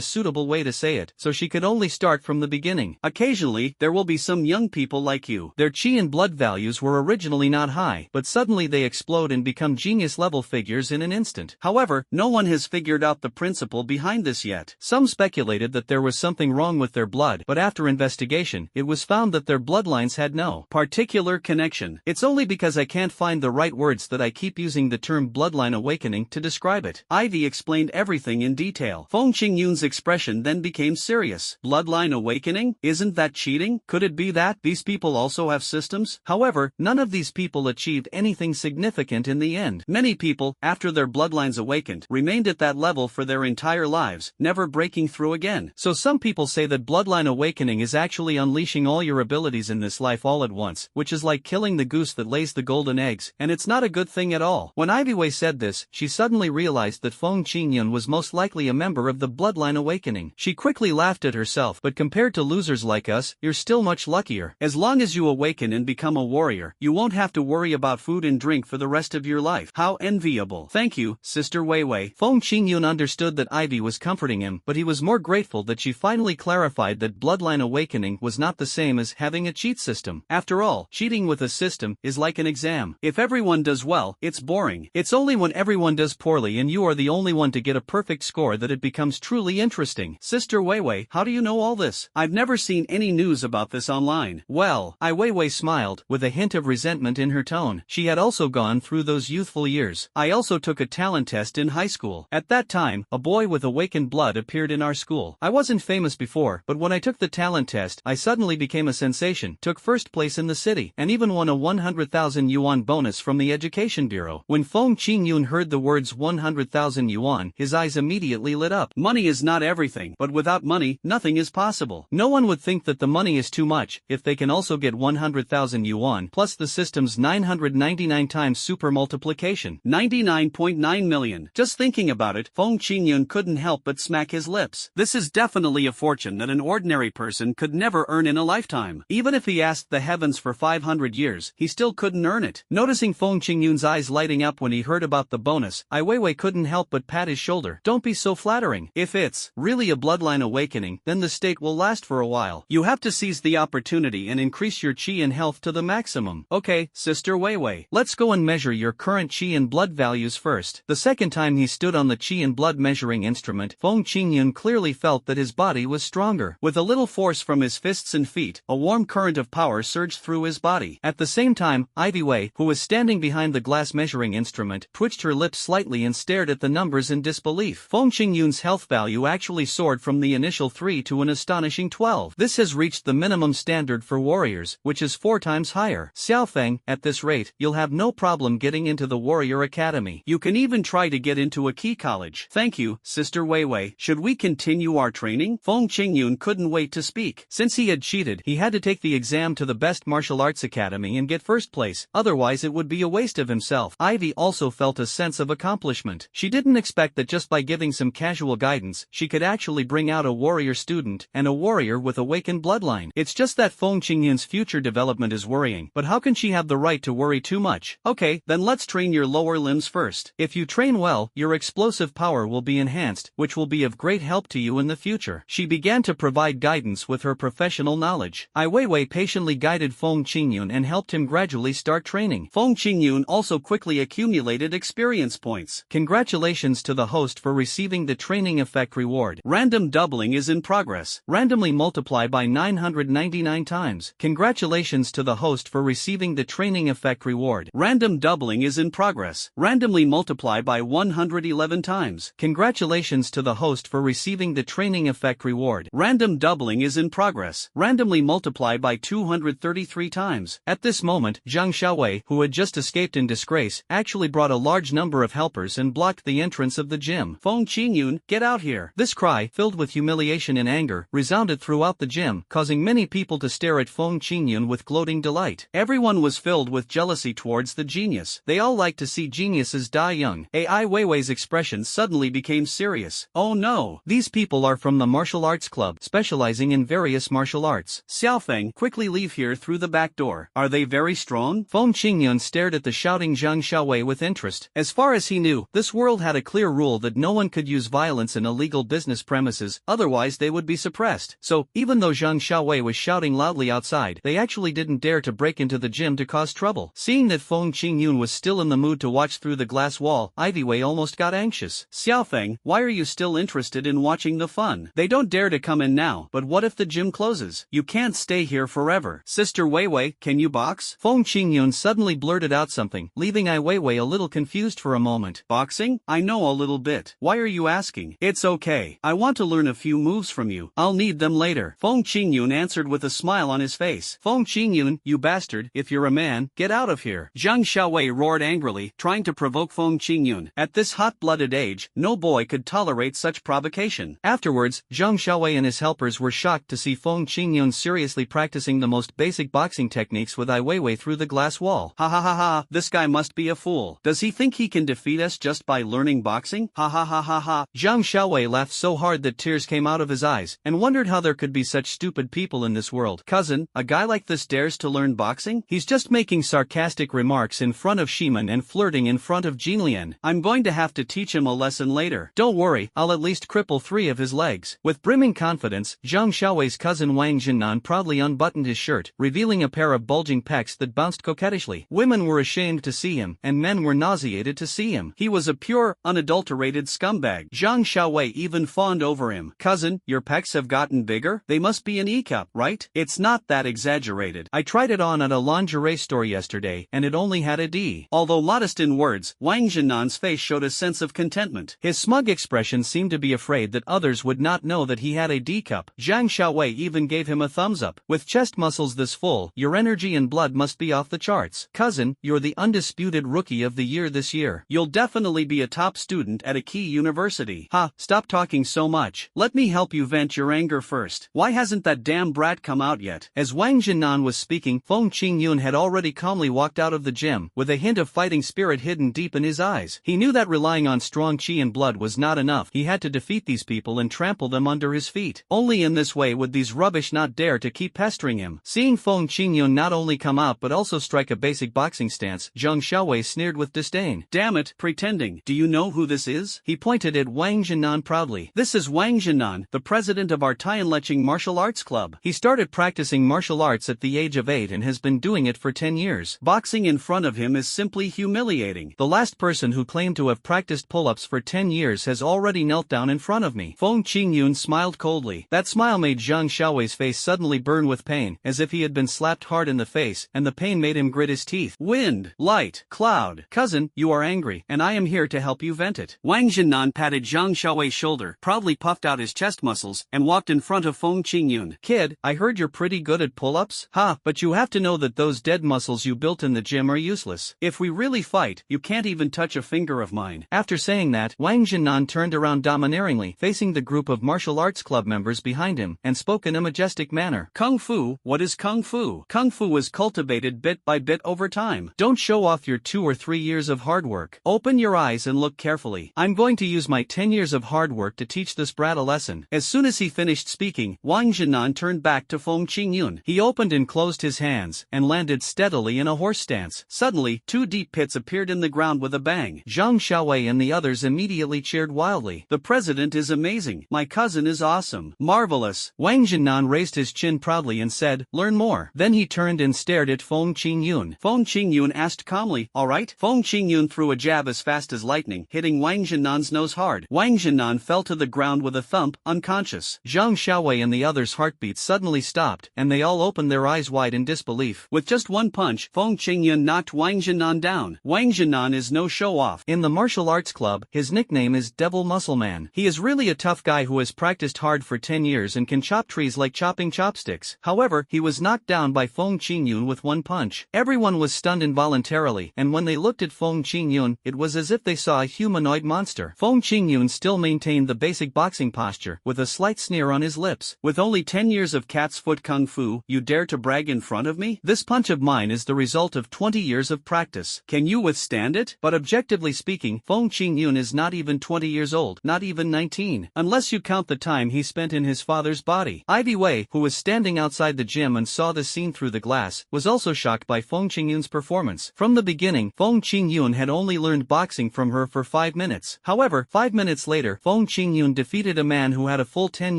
suitable way to say it, so she could only start from the beginning. Occasionally, there will be some young people like you. Their chi and blood values were originally not high, but suddenly they explode and become genius-level figures in an instant. However, no one has figured out the principle behind this yet. Some speculated that there was something wrong with their blood, but after investigation, it was found that their bloodlines had no particular connection. It's only because I can't find the right words that I keep using the term bloodline awakening to describe it. Ivy explained everything in detail. Feng Qingyun's expression then became serious. Bloodline awakening? Isn't that cheating? Could it be that these people also have systems? However, none of these people achieved anything significant in the end. Many people, after their bloodlines awakened, remained at that level for their entire lives, never breaking through again. So some people say that bloodline awakening is actually unleashing all your abilities in this life all at once, which is like killing the goose that lays the golden eggs, and it's not a good thing at all. When Ivy Wei said this, she suddenly realized that Feng Qingyun was most likely a member of the bloodline awakening. She quickly laughed at herself, but compared to losers like us, you're still much luckier. As long as you awaken and become a warrior, you won't have to worry about food and drink for the rest of your life. How enviable. Thank you, Sister Weiwei. Feng Qingyun understood that Ivy was comforting him, but he was more grateful that she finally clarified that bloodline awakening was not the same as having a cheat system. After all, cheating with a system is like an exam. If everyone does well, it's boring. It's only when everyone does poorly and you are the only one to get a perfect score that it becomes truly interesting. Sister Weiwei, how do you know all this? I've never seen any news about this online. Well, Ai Weiwei smiled, with a hint of resentment in her tone. She had also gone through those youthful years. I also took a talent test in high school. At that time, a boy with awakened blood appeared in our school. I wasn't famous before, but when I took the talent test, I suddenly became a sensation, took first place in the city, and even won a 100,000 yuan bonus from the Education Bureau. When Feng Qingyun heard the words 100,000 yuan, his eyes immediately lit up. Money is not everything, but without money, nothing is possible. No one would think that the money is too much, if they can also get 100,000 yuan, plus the system's 999 times super multiplication. 99.9 million. Just thinking about it, Feng Qingyun couldn't help but smack his lips. This is definitely a fortune that an ordinary person could never earn in a lifetime. Even if he asked the heavens for 500 years, he still couldn't earn it. Noticing Feng Qingyun's eyes lighting up when he heard about the bonus, Ai Weiwei couldn't help but pat his shoulder. Don't be so flattering. If it's really a bloodline awakening, then the state will last for a while. You have to seize the opportunity and increase your qi and health to the maximum. Okay, Sister Weiwei, let's go and measure your current qi and blood values first. The second time he stood on the qi and blood measuring instrument, Feng Qingyun clearly felt that his body was stronger. With a little force from his fists and feet, a warm current of power surged through his body. At the same time, Ivy Wei, who was standing behind the glass measuring instrument, twitched her lips slightly and stared at the numbers in disbelief. Feng Qingyun's health value actually soared from the initial 3 to an astonishing 12. This has reached the minimum standard for warriors, which is 4 times higher. Xiaofeng, at this rate, you'll have no problem getting into the warrior academy. You can even try to get into a key college. Thank you, Sister Weiwei. Should we continue our training? Feng Qingyun couldn't wait to speak. Since he had cheated, he had to take the exam to the best martial arts academy and get first place, otherwise it would be a waste of himself. Ivy also felt a sense of accomplishment. She didn't expect that just by giving some casual guidance, she could actually bring out a warrior student, and a warrior with awakened bloodline. It's just that Feng Qingyun's future development is worrying, but how can she have the right to worry too much? Okay, then let's train your lower limbs first. If you train well, your explosive power will be enhanced, which will be of great help to you in the future. She began to provide guidance with her professional knowledge. Ai Weiwei patiently guided Feng Qingyun and helped him gradually start training. Feng Qingyun also quickly accumulated experience points. Congratulations to the host for receiving the training effect reward. Random doubling is in progress. Randomly multiply by 999 times. Congratulations to the host for receiving the training effect reward. Random doubling is in progress. Randomly multiply by 111 times. Congratulations to the host for receiving the training effect reward. Random doubling is in progress. Randomly multiply by 233 times. At this moment, Zhang Xiaowei, who had just escaped in disgrace, actually brought a large number of helpers and blocked the entrance of the gym. Feng Qingyun, get out here. This cry, filled with humiliation and anger, resounded throughout the gym, causing many people to stare at Feng Qingyun with gloating delight. Everyone was filled with jealousy towards the genius. They all liked to see geniuses die young. Ai Weiwei's expression suddenly became serious. Oh no, these people are from the martial arts club, specializing in various martial arts. Xiaofeng, quickly leave here through the back door. Are they very strong? Feng Qingyun stared at the shouting Zhang Xiaowei with interest. As far as he knew, this world had a clear rule that no one could use violence in illegal business premises, otherwise they would be suppressed. So, even though Zhang Xiaowei was shouting loudly outside, they actually didn't dare to break into the gym to cause trouble. Seeing that Feng Qingyun was still in the mood to watch through the glass wall, Ivy Wei almost got anxious. Xiaofeng, why are you still interested in watching the fun? They don't dare to come in now, but what if the gym closes? You can't stay here forever. Sister Weiwei, can you box? Feng Qingyun suddenly blurted out something, leaving Ai Weiwei a little confused for a moment. Boxing? I know a little bit. Why are you asking? It's okay. I want to learn a few moves from you. I'll need them later. Feng Qingyun answered with a smile on his face. Feng Qingyun, you bastard, if you're a man, get out of here. Zhang Xiaowei roared angrily, trying to provoke Feng Qingyun. At this hot-blooded age, no boy could tolerate such provocation. Afterwards, Zhang Xiaowei and his helpers were shocked to see Feng Qingyun seriously practicing the most basic boxing techniques with Ai Weiwei through the glass wall. Ha ha ha ha, this guy must be a fool. Does he think he can defeat us just by learning boxing? Ha ha ha ha ha. Zhang Xiaowei laughed so hard that tears came out of his eyes, and wondered how there could be such stupid people in this world. Cousin, a guy like this dares to learn boxing? He's just making sarcastic remarks in front of Shiman and flirting in front of Jinlian. I'm going to have to teach him a lesson later. Don't worry, I'll at least cripple 3 of his legs. With brimming Beaming confidence, Zhang Xiaowei's cousin Wang Jinnan proudly unbuttoned his shirt, revealing a pair of bulging pecs that bounced coquettishly. Women were ashamed to see him, and men were nauseated to see him. He was a pure, unadulterated scumbag. Zhang Xiaowei even fawned over him. Cousin, your pecs have gotten bigger? They must be an E-cup, right? It's not that exaggerated. I tried it on at a lingerie store yesterday, and it only had a D. Although modest in words, Wang Jinnan's face showed a sense of contentment. His smug expression seemed to be afraid that others would not know that he had a D-cup. Zhang Xiaowei even gave him a thumbs up. With chest muscles this full, your energy and blood must be off the charts. Cousin, you're the undisputed rookie of the year this year. You'll definitely be a top student at a key university. Ha, stop talking so much. Let me help you vent your anger first. Why hasn't that damn brat come out yet? As Wang Jinnan was speaking, Feng Qingyun had already calmly walked out of the gym, with a hint of fighting spirit hidden deep in his eyes. He knew that relying on strong qi and blood was not enough. He had to defeat these people and trample them under his feet. Only in this way would these rubbish not dare to keep pestering him. Seeing Feng Qingyun not only come out but also strike a basic boxing stance, Zhang Xiaowei sneered with disdain. Damn it, pretending. Do you know who this is? He pointed at Wang Jinnan proudly. This is Wang Jinnan, the president of our Tianleching Martial Arts Club. He started practicing martial arts at the age of 8 and has been doing it for 10 years. Boxing in front of him is simply humiliating. The last person who claimed to have practiced pull-ups for 10 years has already knelt down in front of me. Feng Qingyun smiled coldly. That smile made Zhang Xiaowei's face suddenly burn with pain, as if he had been slapped hard in the face, and the pain made him grit his teeth. Wind, light, cloud. Cousin, you are angry, and I am here to help you vent it. Wang Jinnan patted Zhang Xiaowei's shoulder, proudly puffed out his chest muscles, and walked in front of Feng Qingyun. Kid, I heard you're pretty good at pull-ups? Ha, but you have to know that those dead muscles you built in the gym are useless. If we really fight, you can't even touch a finger of mine. After saying that, Wang Jinnan turned around domineeringly, facing the group of martial arts club members behind him, and spoke in a majestic manner. Kung Fu, what is Kung Fu? Kung Fu was cultivated bit by bit over time. Don't show off your 2 or 3 years of hard work. Open your eyes and look carefully. I'm going to use my 10 years of hard work to teach this brat a lesson. As soon as he finished speaking, Wang Jinnan turned back to Feng Qingyun. He opened and closed his hands, and landed steadily in a horse stance. Suddenly, 2 deep pits appeared in the ground with a bang. Zhang Xiaowei and the others immediately cheered wildly. The president is amazing. My cousin is awesome. Marvelous. Wang Jinnan raised his chin proudly and said, learn more. Then he turned and stared at Feng Qingyun. Feng Qingyun asked calmly, alright? Feng Qingyun threw a jab as fast as lightning, hitting Wang Jinnan's nose hard. Wang Jinnan fell to the ground with a thump, unconscious. Zhang Xiaowei and the others' heartbeats suddenly stopped, and they all opened their eyes wide in disbelief. With just one punch, Feng Qingyun knocked Wang Jinnan down. Wang Jinnan is no show-off. In the martial arts club, his nickname is Devil Muscle Man. He is really a tough guy who has practiced hard for 10 years and can chop trees like chopping chopsticks. However, he was knocked down by Feng Qingyun with one punch. Everyone was stunned involuntarily, and when they looked at Feng Qingyun, it was as if they saw a humanoid monster. Feng Qingyun still maintained the basic boxing posture, with a slight sneer on his lips. With only 10 years of cat's foot kung fu, you dare to brag in front of me? This punch of mine is the result of 20 years of practice. Can you withstand it? But objectively speaking, Feng Qingyun is not even 20 years old, not even 19, unless you count the time he spent in his father's body. Ivy Wei, who was standing outside the gym and saw the scene through the glass, was also shocked by Feng Qingyun's performance. From the beginning, Feng Qingyun had only learned boxing from her for 5 minutes. However, 5 minutes later, Feng Qingyun defeated a man who had a full 10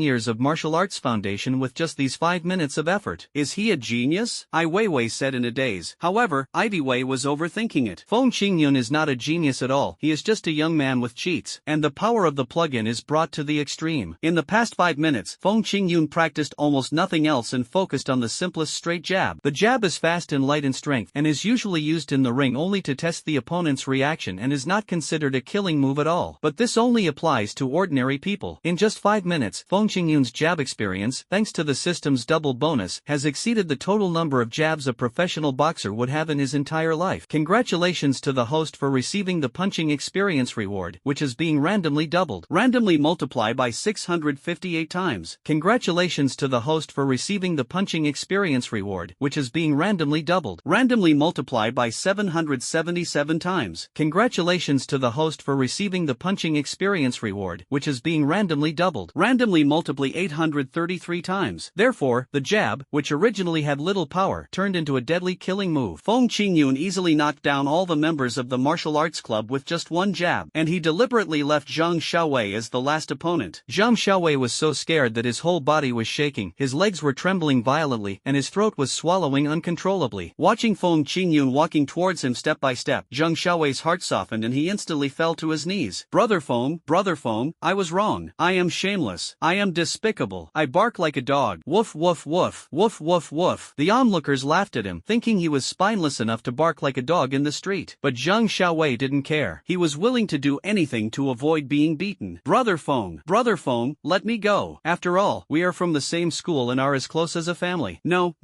years of martial arts foundation with just these 5 minutes of effort. Is he a genius? Ai Weiwei said in a daze. However, Ivy Wei was overthinking it. Feng Qingyun is not a genius at all. He is just a young man with cheats, and the power of the plug-in is brought to the extreme. In the past 5 minutes, Feng Qingyun practiced almost nothing else and focused on the simplest straight jab. The jab is fast and light in strength and is usually used in the ring only to test the opponent's reaction and is not considered a killing move at all. But this only applies to ordinary people. In just 5 minutes, Feng Qingyun's jab experience, thanks to the system's double bonus, has exceeded the total number of jabs a professional boxer would have in his entire life. Congratulations to the host for receiving the punching experience reward, which is being randomly doubled. Randomly multiply by 658 times. Congratulations to the host for receiving the punching experience reward, which is being randomly doubled. Randomly multiply by 777 times. Congratulations to the host for receiving the punching experience reward, which is being randomly doubled. Randomly multiply 833 times. Therefore, the jab, which originally had little power, turned into a deadly killing move. Feng Qingyun easily knocked down all the members of the martial arts club with just one jab, and he deliberately left Zhang Xiaowei as the last opponent. Zhang Xiaowei was so scared that his whole body was shaking, his legs were trembling violently, and his throat was swallowing uncontrollably. Watching Feng Qingyun walking towards him step by step, Zhang Xiaowei's heart softened and he instantly fell to his knees. Brother Feng, I was wrong. I am shameless. I am despicable. I bark like a dog. Woof woof woof. Woof woof woof. The onlookers laughed at him, thinking he was spineless enough to bark like a dog in the street. But Zhang Xiaowei didn't care. He was willing to do anything to avoid being beaten. Brother Feng, let me go. After all, we are from the same school and are as close as a family. No,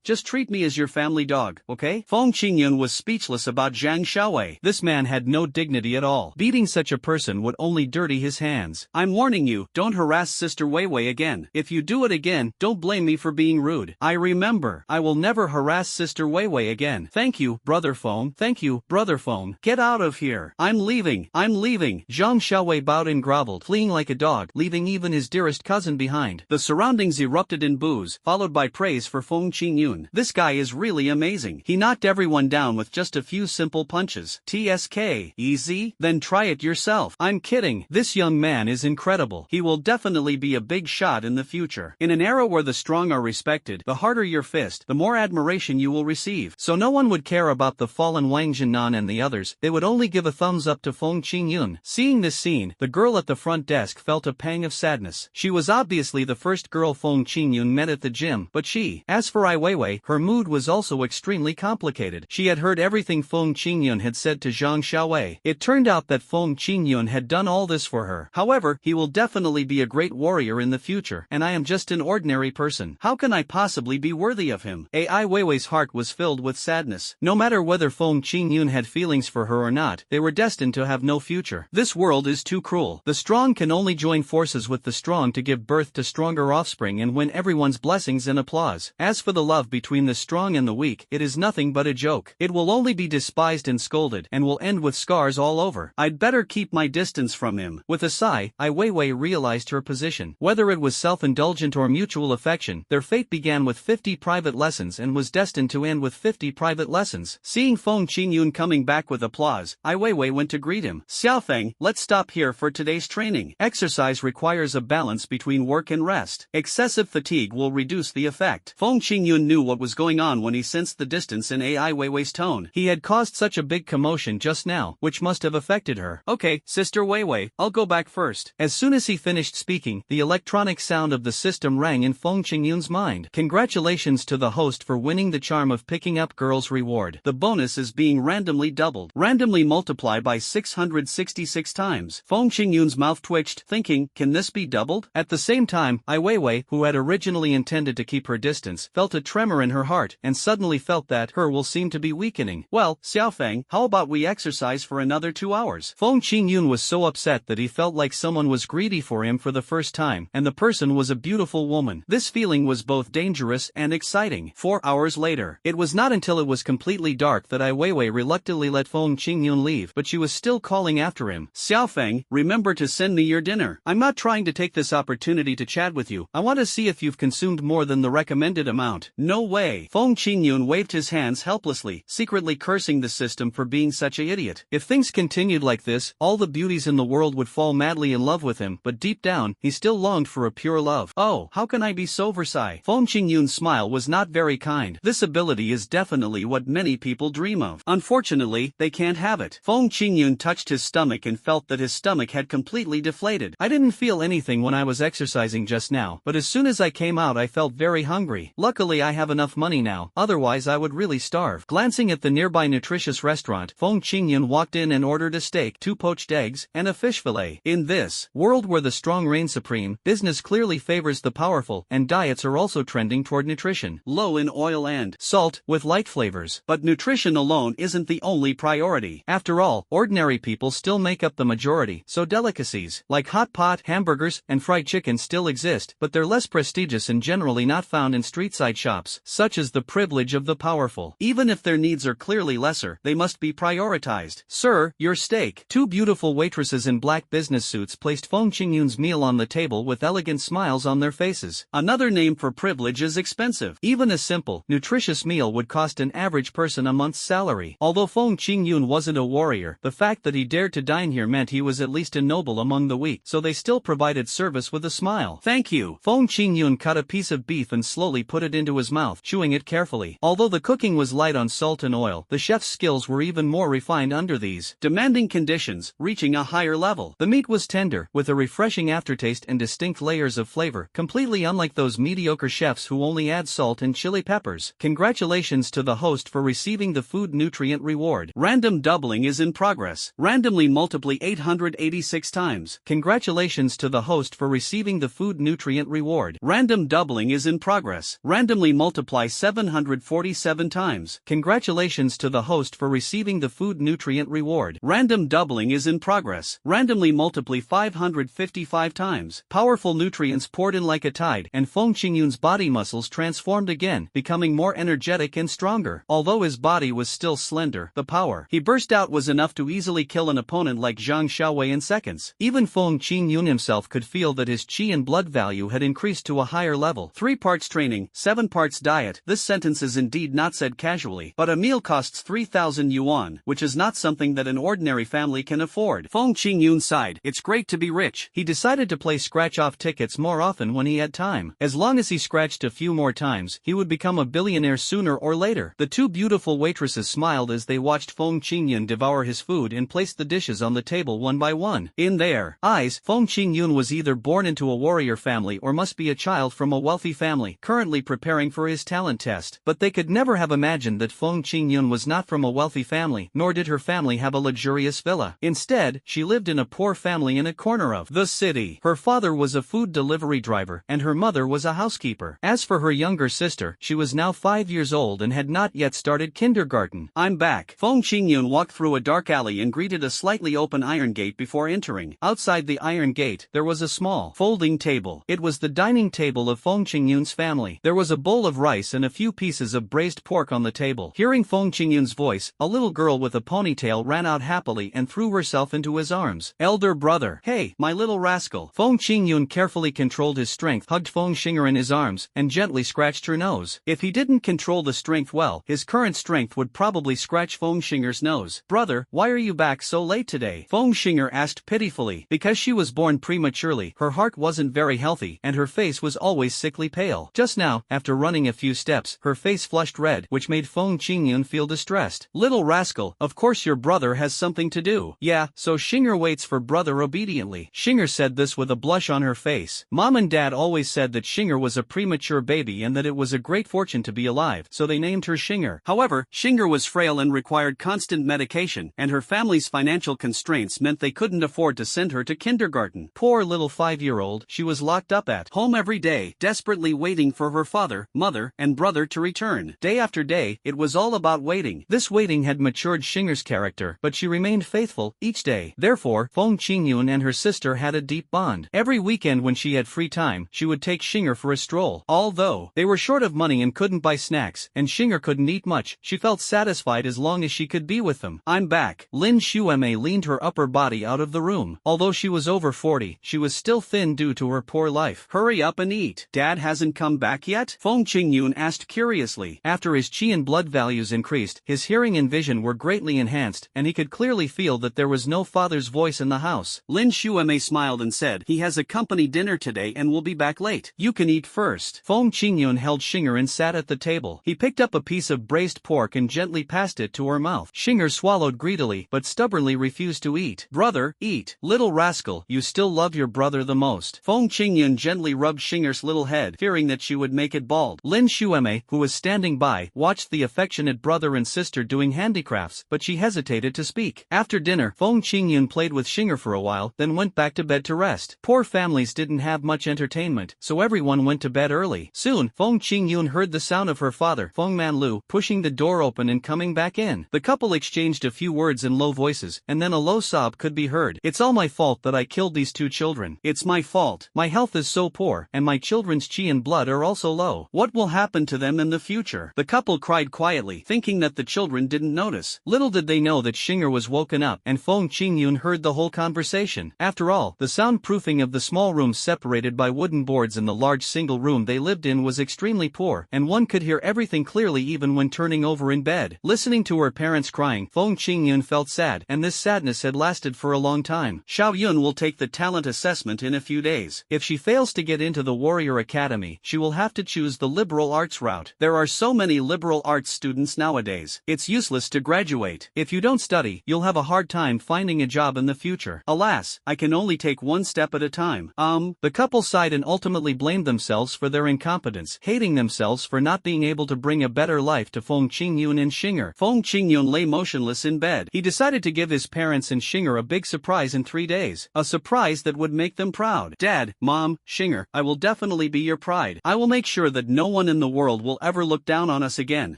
just treat me as your family dog, okay? Feng Qingyun was speechless about Zhang Xiaowei. This man had no dignity at all. Beating such a person would only dirty his hands. I'm warning you, don't harass Sister Weiwei again. If you do it again, don't blame me for being rude. I remember. I will never harass Sister Weiwei again. Thank you, Brother Feng. Thank you, Brother Feng. Get out of here. I'm leaving. Zhang Xiaowei bowed and groveled, fleeing like a dog, leaving even his dearest cousin behind. The surroundings erupted in boos, followed by praise for Feng Qingyun. This guy is really amazing. He knocked everyone down with just a few simple punches. TSK. Easy? Then try it yourself. I'm kidding. This young man is incredible. He will definitely be a big shot in the future. In an era where the strong are respected, the harder your fist, the more admiration you will receive. So no one would care about the fallen Wang Jinan and the others, they would only give a thumbs up to Feng Qingyun. Seeing this scene, the girl at the front desk felt a pang of sadness. She was obviously the first girl Feng Qingyun met at the gym, but as for Ai Weiwei, her mood was also extremely complicated. She had heard everything Feng Qingyun had said to Zhang Xiaowei. It turned out that Feng Qingyun had done all this for her. However, he will definitely be a great warrior in the future, and I am just an ordinary person. How can I possibly be worthy of him? Ai Weiwei's heart was filled with sadness. No matter whether Feng Qingyun had feelings for her or not, they were destined to have no future. This world is too cruel. The strong can only join forces with the strong to give birth to stronger offspring and win everyone's blessings and applause. As for the love between the strong and the weak, it is nothing but a joke. It will only be despised and scolded, and will end with scars all over. I'd better keep my distance from him. With a sigh, Ai Weiwei realized her position. Whether it was self-indulgent or mutual affection, their fate began with 50 private lessons and was destined to end with 50 private lessons. Seeing Feng Qingyun coming back with applause, Ai Weiwei went to greet him. Xiaofeng, let's stop here for today's training. Exercise requires a balance between work and rest. Excessive fatigue will reduce the effect. Feng Qingyun knew what was going on when he sensed the distance in Ai Weiwei's tone. He had caused such a big commotion just now, which must have affected her. Okay, Sister Weiwei, I'll go back first. As soon as he finished speaking, the electronic sound of the system rang in Feng Qingyun's mind. Congratulations to the host for winning the charm of picking up girls reward. The bonus is being randomly doubled. Randomly multiply by 666 times. Feng Qingyun's mouth twitched, thinking, can this be doubled? At the same time, Ai Weiwei, who had originally intended to keep her distance, felt a tremor in her heart and suddenly felt that her will seem to be weakening. Well, Xiaofeng, how about we exercise for another 2 hours? Feng Qingyun was so upset that he felt like someone was greedy for him for the first time, and the person was a beautiful woman. This feeling was both dangerous and exciting. 4 hours later, it was not until it was completely dark that Ai Weiwei reluctantly let Feng Qingyun leave, but she was still calling after him. Xiaofeng, remember to send me your dinner. I'm not trying to take this opportunity to chat with you. I want to see if you've consumed more than the recommended amount. No way. Feng Qingyun waved his hands helplessly, secretly cursing the system for being such an idiot. If things continued like this, all the beauties in the world would fall madly in love with him, but deep down, he still longed for a pure love. Oh, how can I be so Versailles? Feng Qingyun's smile was not very kind. This ability is definitely what many people dream of. Unfortunately, they can't have it. Feng Qingyun touched his stomach and felt that his stomach had completely deflated. I didn't feel anything when I was exercising just now, but as soon as I came out I felt very hungry. Luckily I have enough money now, otherwise I would really starve. Glancing at the nearby nutritious restaurant, Feng Qingyun walked in and ordered a steak, 2 poached eggs, and a fish fillet. In this world where the strong reign supreme, business clearly favors the powerful, and diets are also trending toward nutrition, low in oil and salt, with light flavors. But nutrition alone isn't the only priority. After all, ordinary people still make up the majority, so delicacies, like hot pot, hamburgers, and fried chicken still exist, but they're less prestigious and generally not found in street-side shops, such as the privilege of the powerful. Even if their needs are clearly lesser, they must be prioritized. Sir, your steak. 2 beautiful waitresses in black business suits placed Feng Qingyun's meal on the table with elegant smiles on their faces. Another name for privilege is expensive. Even a simple, nutritious meal would cost an average person a month's salary. Although Feng Qingyun wasn't a warrior, the fact that he dared to dine here meant he was at least a noble among the weak, so they still provided provided service with a smile. Thank you. Fong Qingyun cut a piece of beef and slowly put it into his mouth, chewing it carefully. Although the cooking was light on salt and oil, the chef's skills were even more refined under these demanding conditions, reaching a higher level. The meat was tender, with a refreshing aftertaste and distinct layers of flavor, completely unlike those mediocre chefs who only add salt and chili peppers. Congratulations to the host for receiving the food nutrient reward. Random doubling is in progress. Randomly multiply 886 times. Congratulations to the host for receiving the food nutrient reward. Random doubling is in progress. Randomly multiply 747 times. Congratulations to the host for receiving the food nutrient reward. Random doubling is in progress. Randomly multiply 555 times. Powerful nutrients poured in like a tide, and Fong Qingyun's body muscles transformed again, becoming more energetic and stronger. Although his body was still slender, the power he burst out was enough to easily kill an opponent like Zhang Xiaowei in seconds. Even Fong Qingyun himself could feel that his qi and blood value had increased to a higher level. 3 parts training, 7 parts diet. This sentence is indeed not said casually, but a meal costs 3,000 yuan, which is not something that an ordinary family can afford. Fong Qingyun sighed. It's great to be rich. He decided to play scratch-off tickets more often when he had time. As long as he scratched a few more times, he would become a billionaire sooner or later. The two beautiful waitresses smiled as they watched Fong Qingyun devour his food and place the dishes on the table one by one. In their eyes, Fong Qingyun was either born into a warrior family or must be a child from a wealthy family, currently preparing for his talent test. But they could never have imagined that Fong Qingyun was not from a wealthy family, nor did her family have a luxurious villa. Instead, she lived in a poor family in a corner of the city. Her father was a food delivery driver, and her mother was a housekeeper. As for her younger sister, she was now 5 years old and had not yet started kindergarten. I'm back. Fong Qingyun walked through a dark alley and greeted a slightly open iron gate before entering. Outside the iron gate, there was a small, folding table. It was the dining table of Fong Qingyun's family. There was a bowl of rice and a few pieces of braised pork on the table. Hearing Fong Qingyun's voice, a little girl with a ponytail ran out happily and threw herself into his arms. Elder brother. Hey, my little rascal. Fong Qingyun carefully controlled his strength, hugged Fong Xinger in his arms, and gently scratched her nose. If he didn't control the strength well, his current strength would probably scratch Fong Xinger's nose. Brother, why are you back so late today? Fong Xinger asked pitifully. Because she was born prematurely, her heart wasn't very healthy, and her face was always sickly pale. Just now, after running a few steps, her face flushed red, which made Fong Qingyun feel distressed. Little rascal, of course your brother has something to do. Yeah, so Xinger waits for brother obediently. Xinger said this with a blush on her face. Mom and Dad always said that Xinger was a premature baby and that it was a great fortune to be alive, so they named her Xinger. However, Xinger was frail and required constant medication, and her family's financial constraints meant they couldn't afford to send her to kindergarten. Poor little 5-year-old, she was locked up at home every day, desperately waiting for her father, mother, and brother to return. Day after day, it was all about waiting. This waiting had matured Xinger's character, but she remained faithful each day. Therefore, Fong Qingyun and her sister had a deep bond. Every weekend when she had free time, she would take Xinger for a stroll. Although they were short of money and couldn't buy snacks, and Xinger couldn't eat much, she felt satisfied as long as she could be with them. I'm back. Lin Xueme leaned her upper body out of the room. Although she was over 40, she was still thin due to her poor life. Hurry up and eat. Dad hasn't come back yet? Fong Qingyun asked curiously. After his qi and blood values increased, his hearing and vision were greatly enhanced, and he could clearly feel that there was no father's voice in the house. Lin Xueme smiled and said, he has a company dinner today and will be back late. You can eat first. Fong Qingyun held Xinger and sat at the table. He picked up a piece of braised pork and gently passed it to her mouth. Xinger swallowed greedily, but stubbornly refused to eat. Brother, eat. Little rascal, you still love your brother the most. Fong Qingyun gently rubbed Xinger's little head, fearing that she would make it bald. Lin Xueme, who was standing by, watched the affectionate brother and sister doing handicrafts, but she hesitated to speak. After dinner, Fong Qingyun played with Xinger for a while, then went back to bed to rest. Poor families didn't have much entertainment, so everyone went to bed early. Soon, Fong Qingyun heard the sound of her father, Fong Manlu, pushing the door open and coming back in. The couple exchanged a few words in low voices, and then a low sob could be heard. It's all my fault that I killed these 2 children. It's my fault. My health is so poor, and my children's qi and blood are also low. What will happen to them in the future? The couple cried quietly, thinking that the children didn't notice. Little did they know that Xinger was woken up, and Fong Qingyun heard the whole conversation. After all, the soundproofing of the small rooms separated by wooden boards in the large single room they lived in was extremely poor, and one could hear everything clearly even when turning over in bed. Listening to her parents crying, Fong Qingyun felt sad, and this sadness had lasted for a long time. Xiao Yun will take the talent assessment assessment in a few days. If she fails to get into the Warrior Academy, she will have to choose the liberal arts route. There are so many liberal arts students nowadays. It's useless to graduate. If you don't study, you'll have a hard time finding a job in the future. Alas, I can only take one step at a time. The couple sighed and ultimately blamed themselves for their incompetence, hating themselves for not being able to bring a better life to Feng Qingyun and Xinger. Feng Qingyun lay motionless in bed. He decided to give his parents and Xinger a big surprise in 3 days. A surprise that would make them proud. Dad, Mom, Xinger, I will definitely be your pride. I will make sure that no one in the world will ever look down on us again.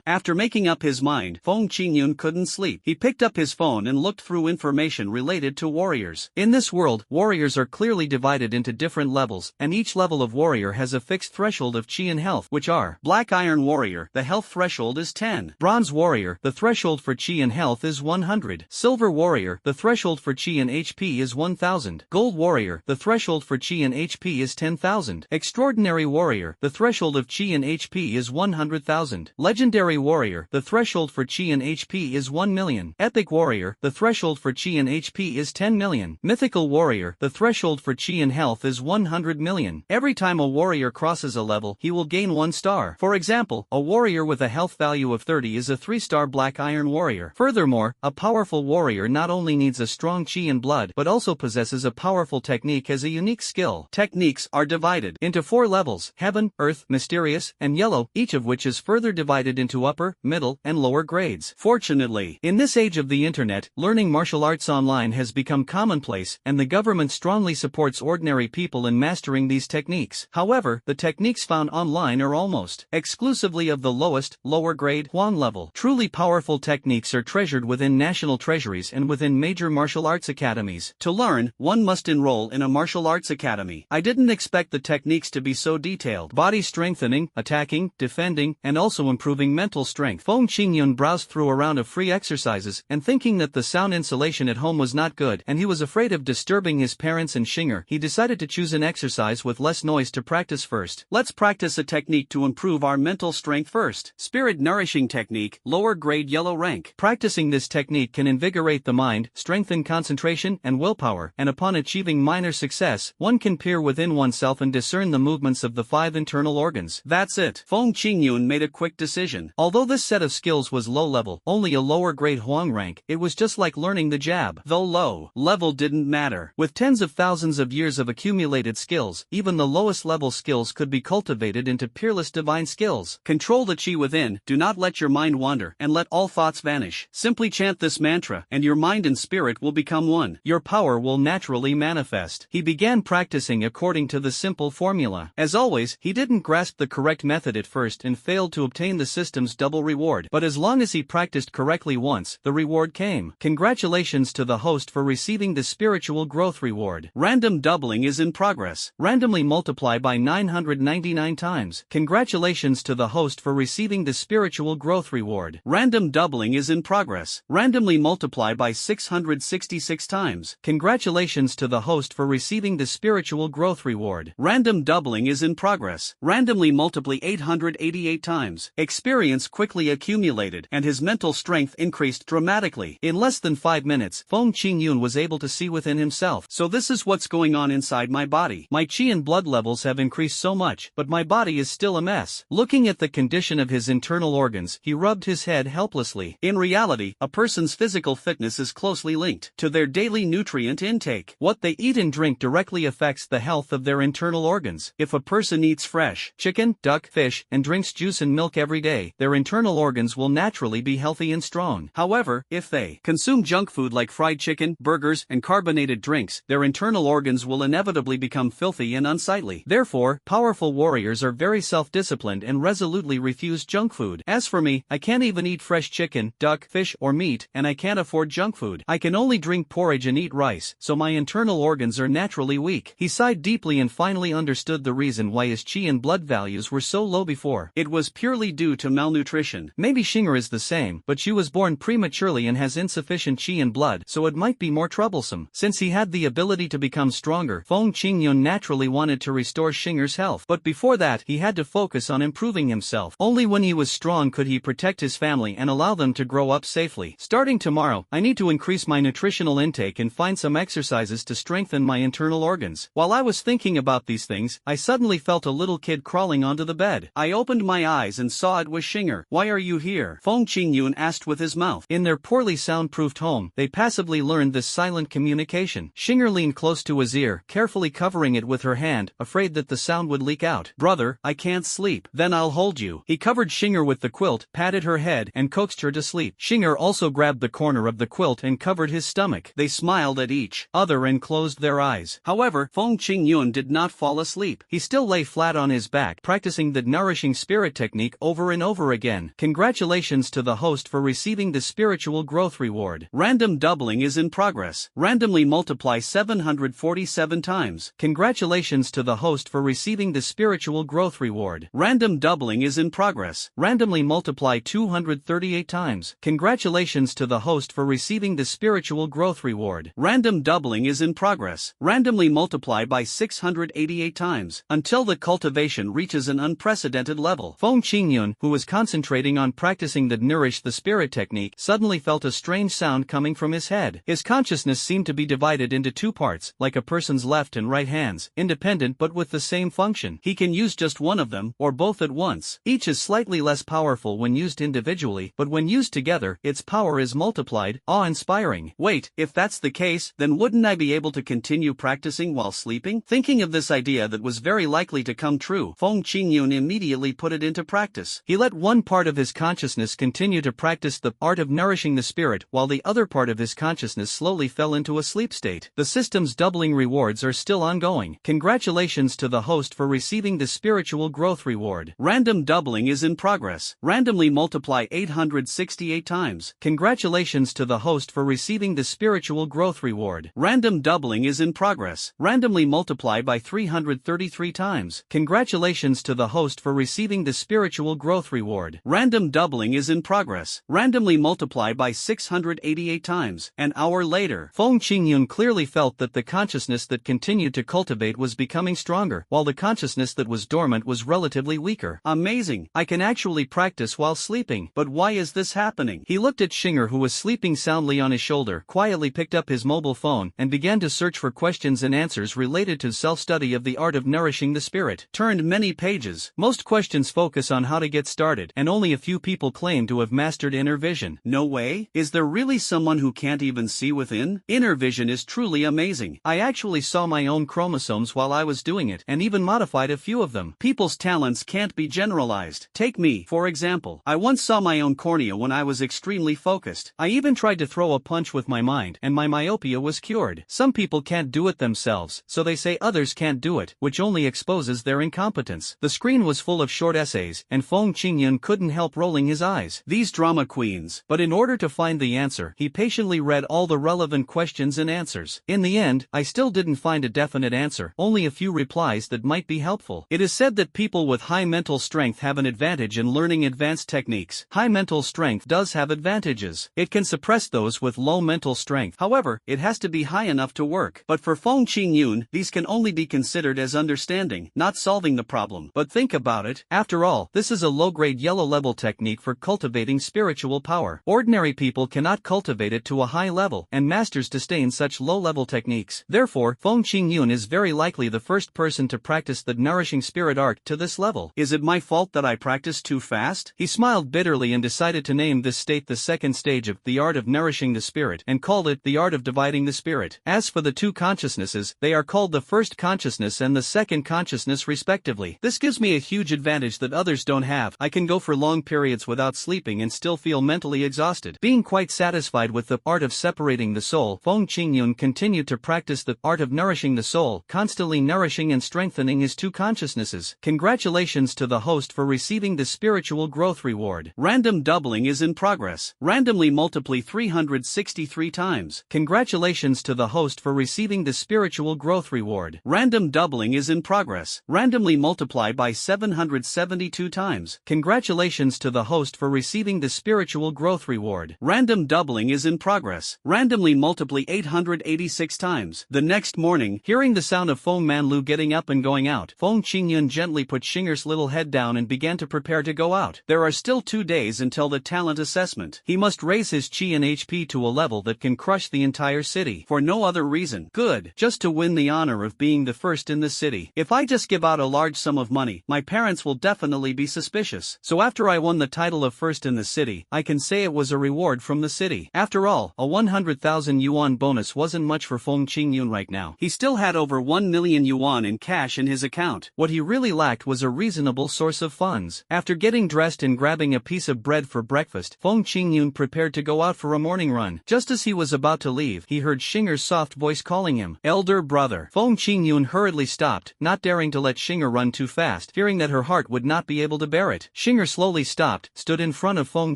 After making up his mind, Feng Qingyun couldn't sleep. He picked up his phone and looked through information related to warriors. In this world, warriors are clearly divided into different levels, and each level of warrior has a fixed threshold of Qi and health, which are: Black Iron Warrior, the health threshold is 10. Bronze Warrior, the threshold for Qi and health is 100. Silver Warrior, the threshold for Qi and HP is 1000. Gold Warrior, the threshold for Qi and HP is 10,000. Extraordinary Warrior, the threshold of Qi and HP is 100,000. Legendary Warrior, the threshold for Qi and HP is 1 million. Epic Warrior, the threshold for Qi and HP is 10 million. Mythical Warrior, the threshold for Qi and health is 100 million. Every time a warrior crosses a level, he will gain 1 star. For example, a warrior with a health value of 30 is a 3-star Black Iron Warrior. Furthermore, a powerful warrior not only needs a strong Qi and blood, but also possesses a powerful technique as a unique skill. Techniques are divided into 4 levels: Heaven, Earth, Mysterious, and Yellow, each of which is further divided into upper, middle, and lower grades. Fortunately, in this age of the internet, learning martial arts online has become commonplace, and the government strongly supports ordinary people in mastering these techniques. However, the techniques found online are almost exclusively of the lowest, lower grade Huang level. Truly powerful techniques are treasured within national treasuries and within major martial arts academies. To learn, one must enroll in a martial arts academy. I didn't expect the techniques to be so detailed. Body strengthening, attacking, defending, and also improving mental strength. Feng Qingyun browsed through a round of free exercises, and thinking that the sound insulation at home was not good, and he was afraid of disturbing his parents and Xinger, he decided to choose an exercise with less noise to practice first. Let's practice a technique to improve our mental strength first. Spirit Nourishing Technique, lower grade yellow rank. Practicing this technique can invigorate the mind, strengthen concentration and willpower, and upon achieving minor success, one can peer within oneself and discern the movements of the 5 internal organs. That's it. Feng Qingyun made a quick decision. Although this set of skills was low level, only a lower grade Huang rank, it was just like learning the jab. Though low level didn't matter. With tens of thousands of years of accumulated skills, even the lowest level skills could be cultivated into peerless divine skills. Control the Qi within, do not let your mind wander, and let all thoughts vanish. Simply chant this mantra, and your mind and spirit will become one. Your power will naturally manifest. He began practicing according to the simple formula. As always, he didn't grasp the correct method at first and failed to obtain the system's double reward. But as long as he practiced correctly once, the reward came. Congratulations to the host for receiving the spiritual growth reward. Random doubling is in progress. Randomly multiply by 999 times. Congratulations to the host for receiving the spiritual growth reward. Random doubling is in progress. Randomly multiply by 666 times. Congratulations to the host for receiving the spiritual growth reward. Random doubling is in progress. Randomly multiply 888 times. Experience quickly accumulated, and his mental strength increased dramatically. In less than 5 minutes, Feng Qingyun was able to see within himself. So this is what's going on inside my body. My Qi and blood levels have increased so much, but my body is still a mess. Looking at the condition of his internal organs, he rubbed his head helplessly. In reality, a person's physical fitness is closely linked to their daily nutrient intake. What they eat and drink directly affects the health of their internal organs. If a person eats fresh chicken, duck, fish, and drinks juice and milk every day, their internal organs will naturally be healthy and strong. However, if they consume junk food like fried chicken, burgers, and carbonated drinks, their internal organs will inevitably become filthy and unsightly. Therefore, powerful warriors are very self-disciplined and resolutely refuse junk food. As for me, I can't even eat fresh chicken, duck, fish, or meat, and I can't afford junk food. I can only drink porridge and eat rice, so my internal organs are naturally weak. He sighed deeply and finally understood the reason why his Qi and blood values were so low before. It was purely due to malnutrition. Maybe Xinger is the same, but she was born prematurely and has insufficient Qi and blood, so it might be more troublesome. Since he had the ability to become stronger, Feng Qingyun naturally wanted to restore Xinger's health. But before that, he had to focus on improving himself. Only when he was strong could he protect his family and allow them to grow up safely. Starting tomorrow, I need to increase my nutritional intake and find some exercises to strengthen my internal organs. While I was thinking about these things, I suddenly felt a little kid crawling onto the bed. I opened my eyes and saw it was Shinger. "Why are you here?" Feng Qingyun asked with his mouth. In their poorly soundproofed home, they passively learned this silent communication. Shinger leaned close to his ear, carefully covering it with her hand, afraid that the sound would leak out. "Brother, I can't sleep." "Then I'll hold you." He covered Shinger with the quilt, patted her head, and coaxed her to sleep. Shinger also grabbed the corner of the quilt and covered his stomach. They smiled at each other and closed their eyes. However, Feng Qingyun did not fall asleep. He still lay flat on his back, practicing the nourishing spirit technique over and over again. Congratulations to the host for receiving the spiritual growth reward. Random doubling is in progress. Randomly multiply 747 times. Congratulations to the host for receiving the spiritual growth reward. Random doubling is in progress. Randomly multiply 238 times. Congratulations to the host for receiving the spiritual growth reward. Random doubling is in progress. Randomly multiply by 688 times, until the cultivation reaches an unprecedented level. Feng Qingyun, who was concentrating on practicing the nourish the spirit technique, suddenly felt a strange sound coming from his head. His consciousness seemed to be divided into two parts, like a person's left and right hands, independent but with the same function. He can use just one of them, or both at once. Each is slightly less powerful when used individually, but when used together, its power is multiplied. Awe-inspiring. Wait, if that's the case, then wouldn't I be able to continue practicing while sleeping? Thinking of this idea that was very likely to come true, Feng Qingyun immediately put it into practice. He let one part of his consciousness continue to practice the art of nourishing the spirit, while the other part of his consciousness slowly fell into a sleep state. The system's doubling rewards are still ongoing. Congratulations to the host for receiving the spiritual growth reward. Random doubling is in progress. Randomly multiply 868 times. Congratulations to the host for receiving the spiritual growth reward. Random doubling is in progress. Randomly multiply by 333 times. Congratulations to the host for receiving the spiritual growth reward. Random doubling is in progress. Randomly multiply by 688 times. An hour later, Feng Qingyun clearly felt that the consciousness that continued to cultivate was becoming stronger, while the consciousness that was dormant was relatively weaker. Amazing! I can actually practice while sleeping. But why is this happening? He looked at Shinger, who was sleeping soundly on his shoulder, quietly picked up his mobile phone, and began to search for questions and answers related to self-study of the art of nourishing the spirit. Turned many pages. Most questions focus on how to get started, and only a few people claim to have mastered inner vision. No way? Is there really someone who can't even see within? Inner vision is truly amazing. I actually saw my own chromosomes while I was doing it, and even modified a few of them. People's talents can't be generalized. Take me, for example. I once saw my own cornea when I was extremely focused. I even tried to throw a punch with my mind, and my myopia was cured. Some people can't do it themselves, so they say others can't do it, which only exposes their incompetence. The screen was full of short essays, and Feng Qingyun couldn't help rolling his eyes. These drama queens. But in order to find the answer, he patiently read all the relevant questions and answers. In the end, I still didn't find a definite answer, only a few replies that might be helpful. It is said that people with high mental strength have an advantage in learning advanced techniques. High mental strength does have advantages. It can suppress those with low mental strength. However, it has to be high enough to work. But for Feng Qingyun, these can only be considered as understanding, not solving the problem. But think about it. After all, this is a low-grade yellow-level technique for cultivating spiritual power. Ordinary people cannot cultivate it to a high level, and masters disdain such low-level techniques. Therefore, Feng Qingyun is very likely the first person to practice the nourishing spirit art to this level. Is it my fault that I practiced too fast? He smiled bitterly and decided to name this state the second stage of the art of nourishing the spirit, and called it the art of dividing the spirit. As for the two consciousnesses, they are called the first consciousness and the second consciousness respectively. This gives me a huge advantage that others don't have. I can go for long periods without sleeping and still feel mentally exhausted. Being quite satisfied with the art of separating the soul, Feng Qingyun continued to practice the art of nourishing the soul, constantly nourishing and strengthening his two consciousnesses. Congratulations to the host for receiving the spiritual growth reward. Random doubling is in progress. Randomly multiply 363 times. Congratulations to the host for receiving the spiritual growth reward. Random doubling is in progress. Randomly multiply by 772 times. Congratulations to the host for receiving the spiritual growth reward. Random doubling is in progress. Randomly multiply 886 times. The next morning, hearing the sound of Feng Manlu getting up and going out, Feng Qingyun gently put Shinger's little head down and began to prepare to go out. There are still 2 days until the talent assessment. He must raise his chi and HP to a level that can crush the entire city. For no other reason, Good. Just to win the honor of being the first in the city. If I just give out a large sum of money, my parents will definitely be suspicious. So after I won the title of first in the city, I can say it was a reward from the city. After all, a 100,000 yuan bonus wasn't much for Feng Qingyun right now. He still had over 1 million yuan in cash in his account. What he really lacked was a reasonable source of funds. After getting dressed and grabbing a piece of bread for breakfast, Feng Qingyun prepared to go out for a morning run. Just as he was about to leave, he heard Xinger's soft voice calling him, "Elder brother." Feng Qingyun hurriedly stopped, not daring to let Xinger run too fast, fearing that her heart would not be able to bear it. Xinger slowly stopped, stood in front of Feng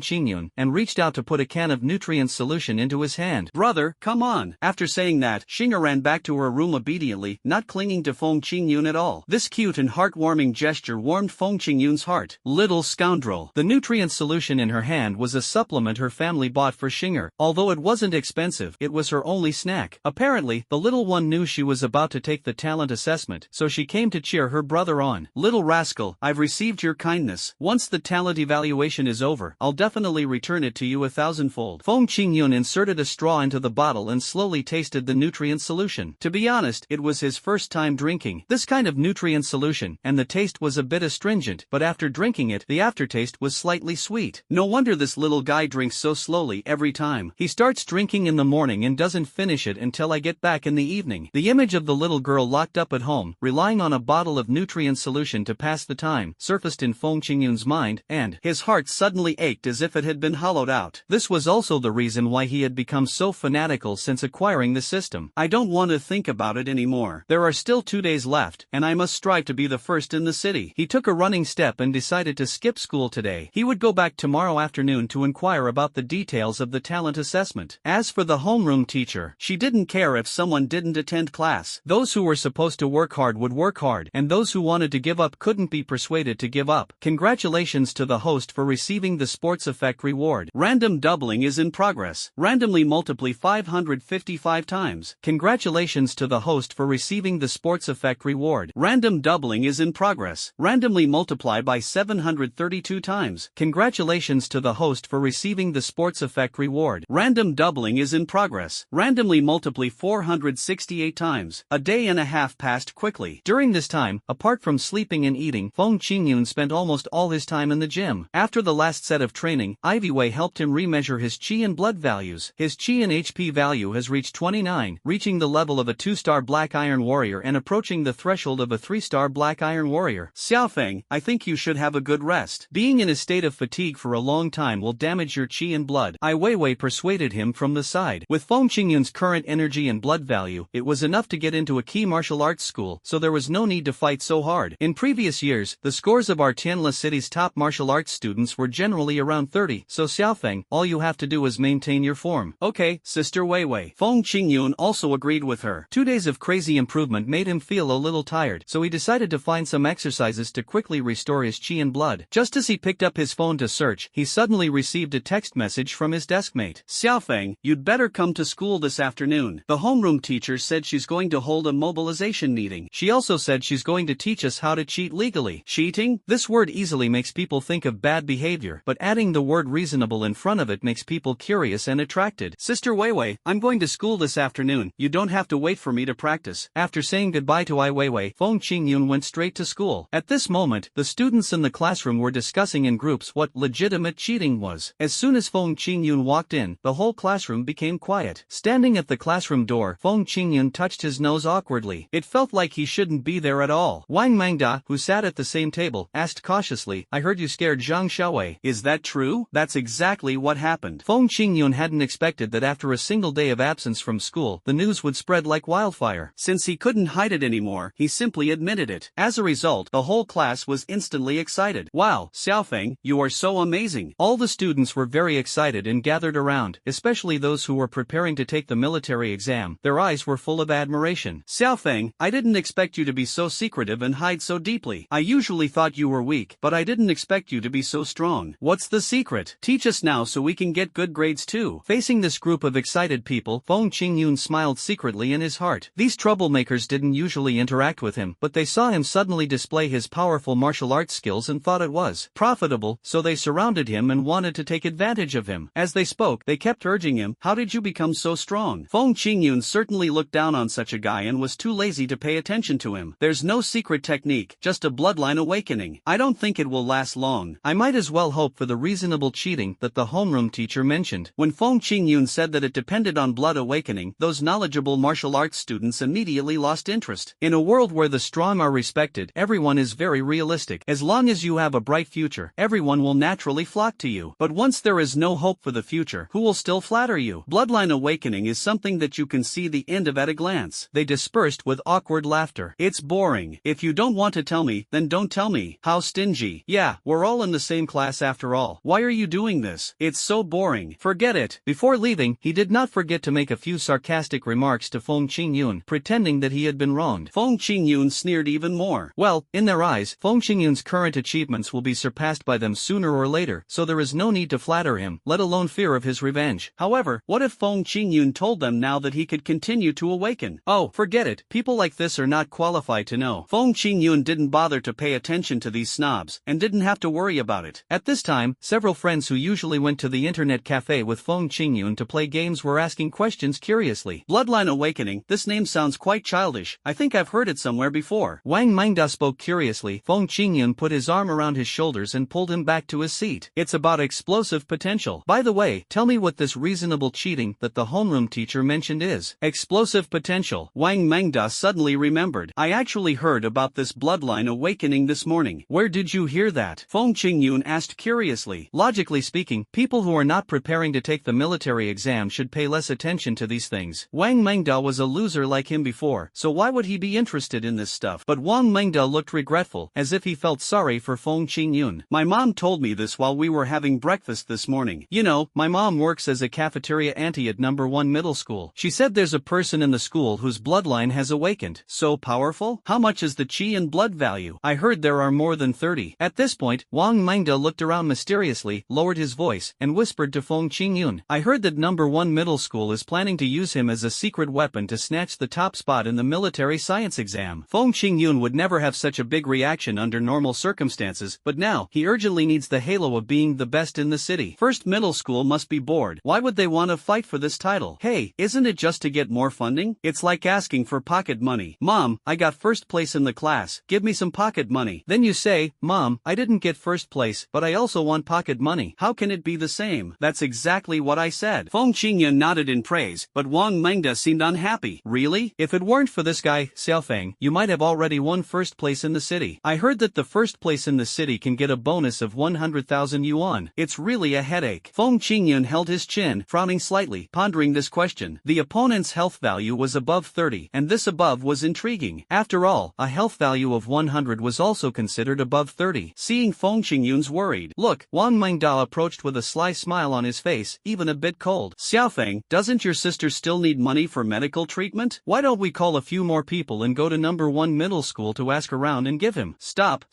Qingyun, and reached out to put a can of nutrient solution into his hand. "Brother, come on." After saying that, Xinger ran back to her room obediently, not clinging to Feng Qingyun at all. This cute and heartwarming gesture warmed Feng Qingyun's heart. Little scoundrel. The nutrient solution in her hand was a supplement her family bought for Xinger. Although it wasn't expensive, it was her only snack. Apparently, the little one knew she was about to take the talent assessment, so she came to cheer her brother on. "Little rascal, I've received your kindness. Once the talent evaluation is over, I'll definitely return it to you 1,000-fold." Feng Qingyun inserted a straw into the bottle and slowly tasted the nutrient solution. To be honest, it was his first time drinking this kind of nutrient solution, and the taste was a bit astringent, but after drinking it, the aftertaste was slightly sweet. No wonder this little guy drinks so slowly every time. He starts drinking in the morning and doesn't finish it until I get back in the evening. The image of the little girl locked up at home, relying on a bottle of nutrient solution to pass the time, surfaced in Feng Qingyun's mind, and his heart suddenly ached as if it had been hollowed out. This was also the reason why he had become so fanatical since acquiring the system. "I don't want to think about it anymore. There are still 2 days left, and I must strive to be the first in the city." He took a running step and decided to skip school today. He would go back tomorrow afternoon to inquire about the details of the talent assessment. As for the homeroom teacher, she didn't care if someone didn't attend class. Those who were supposed to work hard would work hard, and those who wanted to give up couldn't be persuaded to give up. Congratulations to the host for receiving the sports effect reward. Random doubling is in progress. Randomly multiply 555 times. Congratulations to the host for receiving the sports effect reward. Random doubling is in progress. Randomly multiply by 732 times. Congratulations to the host for receiving the sports effect reward. Random doubling is in progress. Randomly multiply 468 times. A day and a half passed quickly. During this time, apart from sleeping and eating, Feng Qingyun spent almost all his time in the gym. After the last set of training, Ivy Wei helped him remeasure his qi and blood values. His qi and HP value has reached 29, reaching the level of a 2-star Black Iron Warrior and approaching the threshold of a 3-star Black Iron Warrior. "Xiaofeng, I think you should have a good rest. Being in a state of fatigue for a long time will damage your qi and blood." Ai Weiwei persuaded him from the side. With Feng Qingyun's current energy and blood value, it was enough to get into a key martial arts school, so there was no need to fight so hard. In previous years, the scores of our Tianla city's top martial arts students were generally around 30, so Xiaofeng, all you have to do is maintain your form. "Okay, Sister Weiwei." Feng Qingyun also agreed with her. 2 days of crazy improvement made him feel a little tired, so he decided to find some exercises to quickly restore his qi and blood. Just as he picked up his phone to search, he suddenly received a text message from his deskmate. "Xiaofeng, you'd better come to school this afternoon. The homeroom teacher said she's going to hold a mobilization meeting. She also said she's going to teach us how to cheat legally." Cheating? This word easily makes people think of bad behavior, but adding the word reasonable in front of it makes people curious and attracted. "Sister Weiwei, I'm going to school this afternoon. You don't have to wait for me to practice." After saying goodbye to Ai Weiwei, Feng Qingyun went straight to school. At this moment, the students in the classroom were discussing in groups what legitimate cheating was. As soon as Feng Qingyun walked in, the whole classroom became quiet. Standing at the classroom door, Feng Qingyun touched his nose awkwardly. It felt like he shouldn't be there at all. Wang Mangda, who sat at the same table, asked cautiously, "I heard you scared Zhang Xiaowei. Is that true?" "That's exactly what happened." Feng Qingyun hadn't expected that after a single day of absence from school, the news would spread like wildfire. Since he couldn't hide it anymore, he simply admitted it. As a result, the whole class was instantly excited. "Wow, Xiaofeng, you are so amazing." All the students were very excited and gathered around, especially those who were preparing to take the military exam. Their eyes were full of admiration. "Xiaofeng, I didn't expect you to be so secretive and hide so deeply. I usually thought you were weak, but I didn't expect you to be so strong. What's the secret? Teach us now so we can get good grades too." Facing this group of excited people, Feng Qingyun smiled secretly in his heart. These troublemakers didn't usually interact with him, but they saw him suddenly display his powerful martial arts skills and thought it was profitable, so they surrounded him and wanted to take advantage of him. As they spoke, they kept urging him, "How did you become so strong?" Feng Qingyun certainly certainly looked down on such a guy and was too lazy to pay attention to him. There's no secret technique, just a bloodline awakening. I don't think it will last long. I might as well hope for the reasonable cheating that the homeroom teacher mentioned. When Feng Qingyun said that it depended on blood awakening, those knowledgeable martial arts students immediately lost interest. In a world where the strong are respected, everyone is very realistic. As long as you have a bright future, everyone will naturally flock to you. But once there is no hope for the future, who will still flatter you? Bloodline awakening is something that you can see the end of at a glance. They dispersed with awkward laughter. It's boring. If you don't want to tell me, then don't tell me. How stingy. Yeah, we're all in the same class after all. Why are you doing this? It's so boring. Forget it. Before leaving, he did not forget to make a few sarcastic remarks to Feng Qingyun, pretending that he had been wronged. Feng Qingyun sneered even more. Well, in their eyes, Feng Qingyun's current achievements will be surpassed by them sooner or later, so there is no need to flatter him, let alone fear of his revenge. However, what if Feng Qingyun told them now that he could continue to awaken? Oh, forget it. People like this are not qualified to know. Feng Qingyun didn't bother to pay attention to these snobs, and didn't have to worry about it. At this time, several friends who usually went to the internet cafe with Feng Qingyun to play games were asking questions curiously. Bloodline awakening, this name sounds quite childish. I think I've heard it somewhere before. Wang Mengda spoke curiously. Feng Qingyun put his arm around his shoulders and pulled him back to his seat. It's about explosive potential. By the way, tell me what this reasonable cheating that the homeroom teacher mentioned is. Explosive potential. Wang Mengda suddenly remembered. I actually heard about this bloodline awakening this morning. Where did you hear that? Feng Qingyun asked curiously. Logically speaking, people who are not preparing to take the military exam should pay less attention to these things. Wang Mengda was a loser like him before, so why would he be interested in this stuff? But Wang Mengda looked regretful, as if he felt sorry for Feng Qingyun. My mom told me this while we were having breakfast this morning. You know, my mom works as a cafeteria auntie at number 1 middle school. She said there's a person in the school whose bloodline has awakened. So powerful? How much is the qi and blood value? I heard there are more than 30. At this point, Wang Mengda looked around mysteriously, lowered his voice, and whispered to Feng Qingyun. I heard that number 1 middle school is planning to use him as a secret weapon to snatch the top spot in the military science exam. Feng Qingyun would never have such a big reaction under normal circumstances, but now, he urgently needs the halo of being the best in the city. First middle school must be bored. Why would they want to fight for this title? Hey, isn't it just to get more funding? It's like asking for pocket money. Mom, I got first place in the class. Give me some pocket money. Then you say, Mom, I didn't get first place, but I also want pocket money. How can it be the same? That's exactly what I said. Feng Qingyun nodded in praise, but Wang Mengda seemed unhappy. Really? If it weren't for this guy, Xiaofeng, you might have already won first place in the city. I heard that the first place in the city can get a bonus of 100,000 yuan. It's really a headache. Feng Qingyun held his chin, frowning slightly, pondering this question. The opponent's health value was above 30, and this above was intriguing. After all, a health value of 100 was also considered above 30. Seeing Feng Qingyun's worried look, Wang Mengda approached with a sly smile on his face, even a bit cold. Xiaofeng, doesn't your sister still need money for medical treatment? Why don't we call a few more people and go to number 1 middle school to ask around and give him? Stop.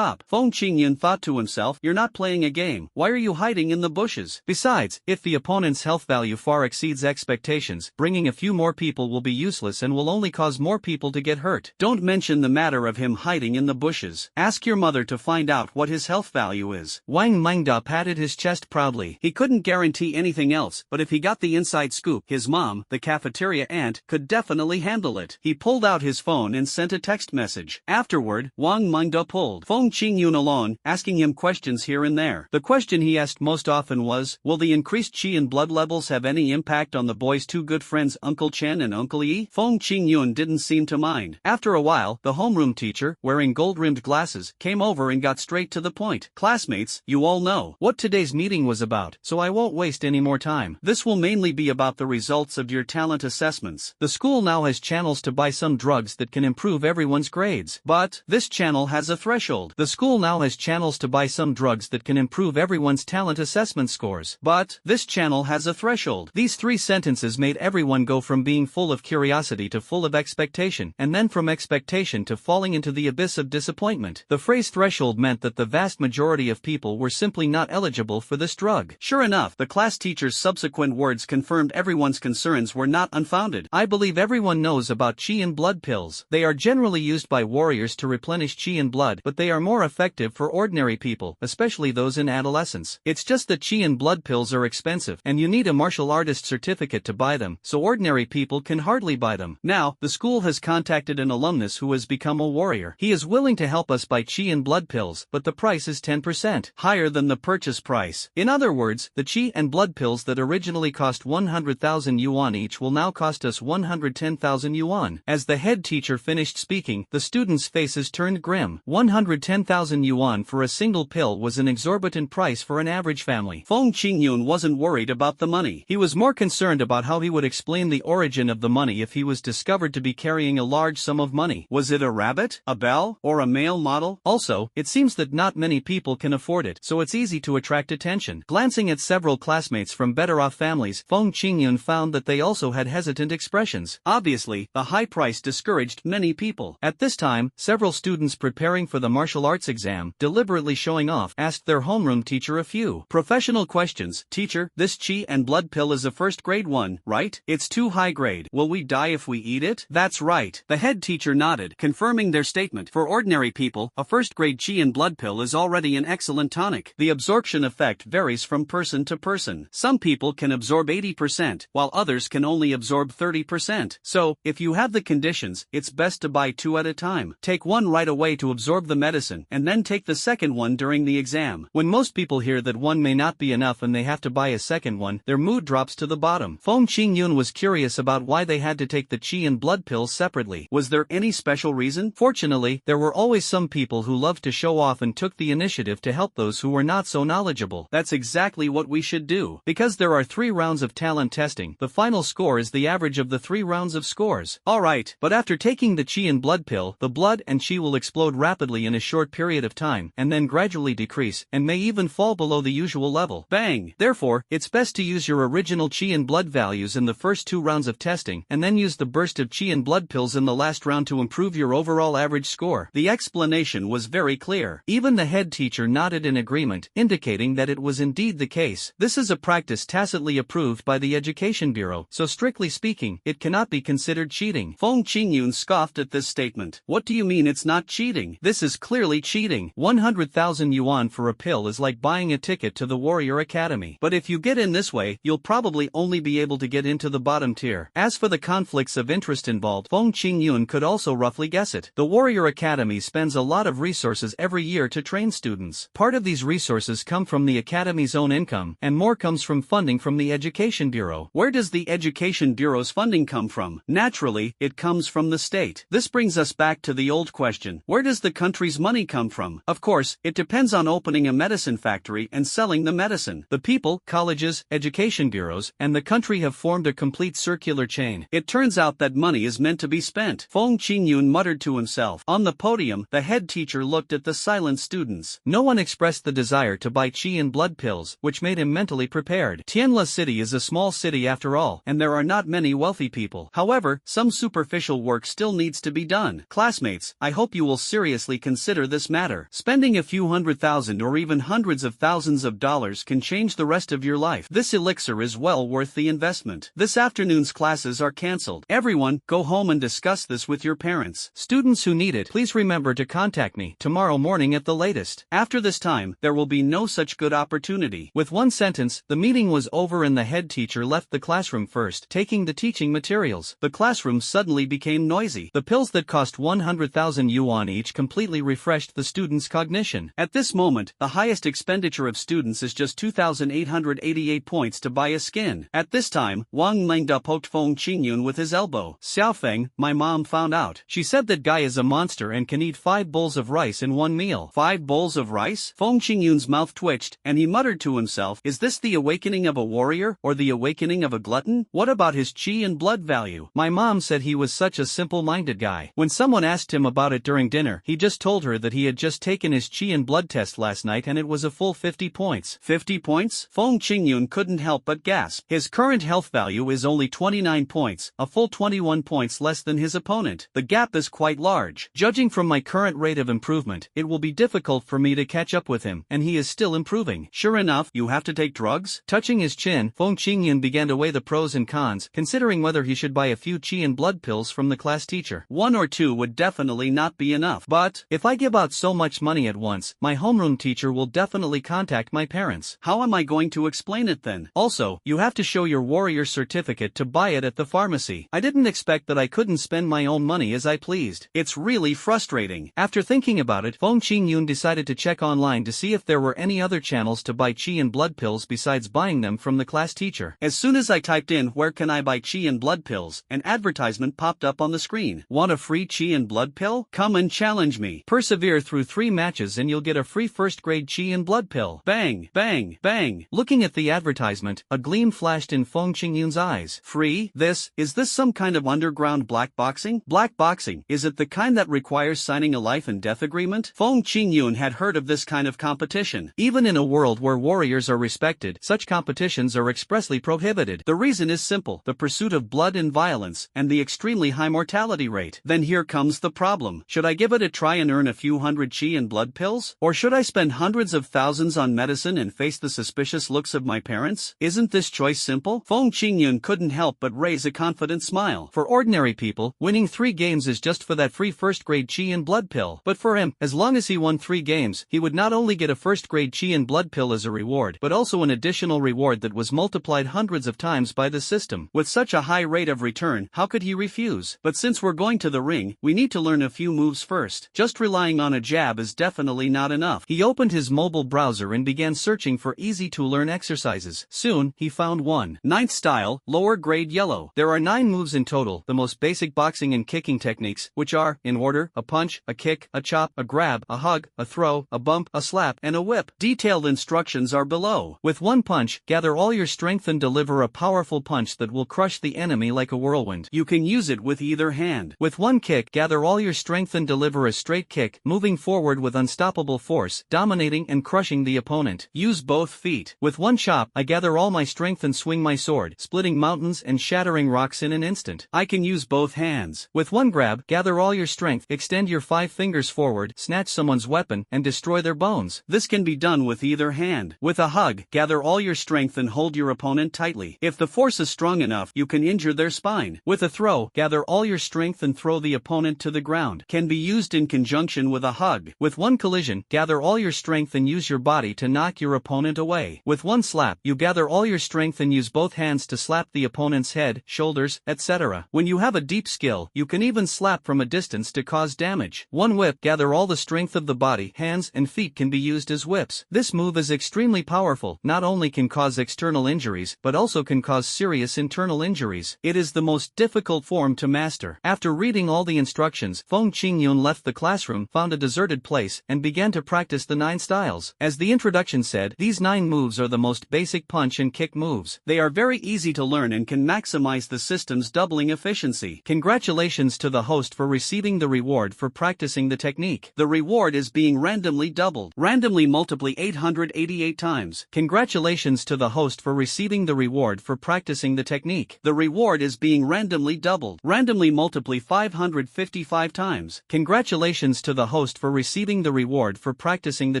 Feng Qingyun thought to himself, you're not playing a game. Why are you hiding in the bushes? Besides, if the opponent's health value far exceeds expectations, bringing a few more people will be useless and will only cause more people to get hurt. Don't mention the matter of him hiding in the bushes. Ask your mother to find out what his health value is. Wang Mengda patted his chest proudly. He couldn't guarantee anything else, but if he got the inside scoop, his mom, the cafeteria aunt, could definitely handle it. He pulled out his phone and sent a text message. Afterward, Wang Mengda pulled Feng Qingyun along, asking him questions here and there. The question he asked most often was, will the increased qi and blood levels have any impact on the boy's two good friends Uncle Chen and Uncle Yi? Feng Qingyun didn't seem to mind. After a while, the homeroom teacher, wearing gold-rimmed glasses, came over and got straight to the point. Classmates, you all know what today's meeting was about, so I won't waste any more time. This will mainly be about the results of your talent assessments. The school now has channels to buy some drugs that can improve everyone's grades. But this channel has a threshold. The school now has channels to buy some drugs that can improve everyone's talent assessment scores. But this channel has a threshold. These 3 sentences made everyone go from being full of curiosity to full of expectation, and then from expectation to falling into the abyss of disappointment. The phrase threshold meant that the vast majority of people were simply not eligible for this drug. Sure enough, the class teacher's subsequent words confirmed everyone's concerns were not unfounded. I believe everyone knows about qi and blood pills. They are generally used by warriors to replenish qi and blood, but they are more effective for ordinary people, especially those in adolescence. It's just that qi and blood pills are expensive, and you need a martial artist certificate to buy them, so ordinary people people can hardly buy them. Now, the school has contacted an alumnus who has become a warrior. He is willing to help us buy chi and blood pills, but the price is 10% higher than the purchase price. In other words, the chi and blood pills that originally cost 100,000 yuan each will now cost us 110,000 yuan. As the head teacher finished speaking, the students' faces turned grim. 110,000 yuan for a single pill was an exorbitant price for an average family. Feng Qingyun wasn't worried about the money. He was more concerned about how he would explain the origin of the money if he was discovered to be carrying a large sum of money. Was it a rabbit, a bell, or a male model? Also, it seems that not many people can afford it, so it's easy to attract attention. Glancing at several classmates from better-off families, Feng Qingyun found that they also had hesitant expressions. Obviously, the high price discouraged many people. At this time, several students preparing for the martial arts exam, deliberately showing off, asked their homeroom teacher a few professional questions. Teacher, this chi and blood pill is a first-grade one, right? It's too high grade. Will we die if we eat it? That's right. The head teacher nodded, confirming their statement. For ordinary people, a first-grade chi and blood pill is already an excellent tonic. The absorption effect varies from person to person. Some people can absorb 80%, while others can only absorb 30%. So, if you have the conditions, it's best to buy 2 at a time. Take one right away to absorb the medicine, and then take the second one during the exam. When most people hear that one may not be enough and they have to buy a second one, their mood drops to the bottom. Feng Qingyun was curious about why they had to take the chi and blood pills separately. Was there any special reason? Fortunately, there were always some people who loved to show off and took the initiative to help those who were not so knowledgeable. That's exactly what we should do. Because there are 3 rounds of talent testing, the final score is the average of the 3 rounds of scores. Alright, but after taking the chi and blood pill, the blood and chi will explode rapidly in a short period of time, and then gradually decrease, and may even fall below the usual level. Bang! Therefore, it's best to use your original chi and blood values in the first 2 rounds of testing, and then use the burst of chi and blood pills in the last round to improve your overall average score. The explanation was very clear. Even the head teacher nodded in agreement, indicating that it was indeed the case. This is a practice tacitly approved by the Education Bureau, so strictly speaking, it cannot be considered cheating. Feng Qingyun scoffed at this statement. What do you mean it's not cheating? This is clearly cheating. 100,000 yuan for a pill is like buying a ticket to the Warrior Academy. But if you get in this way, you'll probably only be able to get into the bottom tier. As for the conflicts of interest involved, Feng Qingyun could also roughly guess it. The Warrior Academy spends a lot of resources every year to train students. Part of these resources come from the Academy's own income, and more comes from funding from the Education Bureau. Where does the Education Bureau's funding come from? Naturally, it comes from the state. This brings us back to the old question. Where does the country's money come from? Of course, it depends on opening a medicine factory and selling the medicine. The people, colleges, education bureaus, and the country have formed a complete circular chain. It turns out that money is meant to be spent. Feng Qingyun muttered to himself. On the podium, the head teacher looked at the silent students. No one expressed the desire to buy chi and blood pills, which made him mentally prepared. Tianla City is a small city after all, and there are not many wealthy people. However, some superficial work still needs to be done. Classmates, I hope you will seriously consider this matter. Spending a few $100,000 or even hundreds of thousands of dollars can change the rest of your life. This elixir is well worth the investment. This afternoon's classes are cancelled. Everyone, go home and discuss this with your parents. Students who need it, please remember to contact me tomorrow morning at the latest. After this time, there will be no such good opportunity. With one sentence, the meeting was over and the head teacher left the classroom first, taking the teaching materials. The classroom suddenly became noisy. The pills that cost 100,000 yuan each completely refreshed the students' cognition. At this moment, the highest expenditure of students is just 2,888 points to buy a skin. At this time, Wang Lengda poked Feng Qingyun with his elbow. Xiaofeng, my mom found out. She said that guy is a monster and can eat 5 bowls of rice in one meal. 5 bowls of rice? Feng Qingyun's mouth twitched, and he muttered to himself, is this the awakening of a warrior, or the awakening of a glutton? What about his chi and blood value? My mom said he was such a simple-minded guy. When someone asked him about it during dinner, he just told her that he had just taken his chi and blood test last night and it was a full 50 points. 50 points? Feng Qingyun couldn't help but gasp. His current health value is only 29 points, a full 21 points less than his opponent. The gap is quite large. Judging from my current rate of improvement, it will be difficult for me to catch up with him, and he is still improving. Sure enough, you have to take drugs? Touching his chin, Feng Qingyun began to weigh the pros and cons, considering whether he should buy a few chi and blood pills from the class teacher. 1 or 2 would definitely not be enough. But, if I give out so much money at once, my homeroom teacher will definitely contact my parents. How am I going to explain it then? Also, you have to show your warrior certificate to buy it at the pharmacy. I didn't expect that I couldn't spend my own money as I pleased. It's really frustrating. After thinking about it, Feng Qingyun decided to check online to see if there were any other channels to buy qi and blood pills besides buying them from the class teacher. As soon as I typed in "where can I buy qi and blood pills," an advertisement popped up on the screen. Want a free qi and blood pill? Come and challenge me. Persevere through 3 matches and you'll get a free first-grade qi and blood pill. Bang, bang, bang. Looking at the advertisement, a gleam flashed in Feng Qingyun's eyes. Free? Is this some kind of underground black boxing? Black boxing, is it the kind that requires signing a life and death agreement? Feng Qingyun had heard of this kind of competition. Even in a world where warriors are respected, such competitions are expressly prohibited. The reason is simple: the pursuit of blood and violence, and the extremely high mortality rate. Then here comes the problem. Should I give it a try and earn a few hundred qi and blood pills? Or should I spend hundreds of thousands on medicine and face the suspicious looks of my parents? Isn't this choice simple? Feng Qingyun couldn't help but raise a confident smile. For ordinary people, winning 3 games is just for that free first-grade qi and blood pill. But for him, as long as he won 3 games, he would not only get a first-grade qi and blood pill as a reward, but also an additional reward that was multiplied hundreds of times by the system. With such a high rate of return, how could he refuse? But since we're going to the ring, we need to learn a few moves first. Just relying on a jab is definitely not enough. He opened his mobile browser and began searching for easy-to-learn exercises. Soon, he found one. 9th style, lower grade yellow. There are 9 moves in total, the most basic boxing and kicking techniques, which are, in order, a punch, a kick, a chop, a grab, a hug, a throw, a bump, a slap, and a whip. Detailed instructions are below. With one punch, gather all your strength and deliver a powerful punch that will crush the enemy like a whirlwind. You can use it with either hand. With one kick, gather all your strength and deliver a straight kick, moving forward with unstoppable force, dominating and crushing the opponent. Use both feet. With one chop, I gather all my strength and swing my sword, splitting mountains and shattering rocks in an instant. I can use both hands. With one grab, gather all your strength, extend your 5 fingers forward, snatch someone's weapon, and destroy their bones. This can be done with either hand. With a hug, gather all your strength and hold your opponent tightly. If the force is strong enough, you can injure their spine. With a throw, gather all your strength and throw the opponent to the ground. Can be used in conjunction with a hug. With one collision, gather all your strength and use your body to knock your opponent away. With one slap, you gather all your strength and use both hands to slap the opponent's head, shoulders, etc. When you have a deep skill, you can even slap from a distance to cause damage. One whip, gather all the strength of the body, hands and feet can be used as whips. This move is extremely powerful, not only can cause external injuries, but also can cause serious internal injuries. It is the most difficult form to master. After reading all the instructions, Feng Qingyun left the classroom, found a deserted place, and began to practice the 9 styles. As the introduction said, these 9 moves are the most basic punch and kick moves. They are very easy to learn and can maximize the system's doubling efficiency. Congratulations to the host for receiving the reward for practicing the technique. The reward is being randomly doubled. Randomly multiply 888 times. Congratulations to the host for receiving the reward for practicing the technique. The reward is being randomly doubled. Randomly multiply 555 times. Congratulations to the host for receiving the reward for practicing the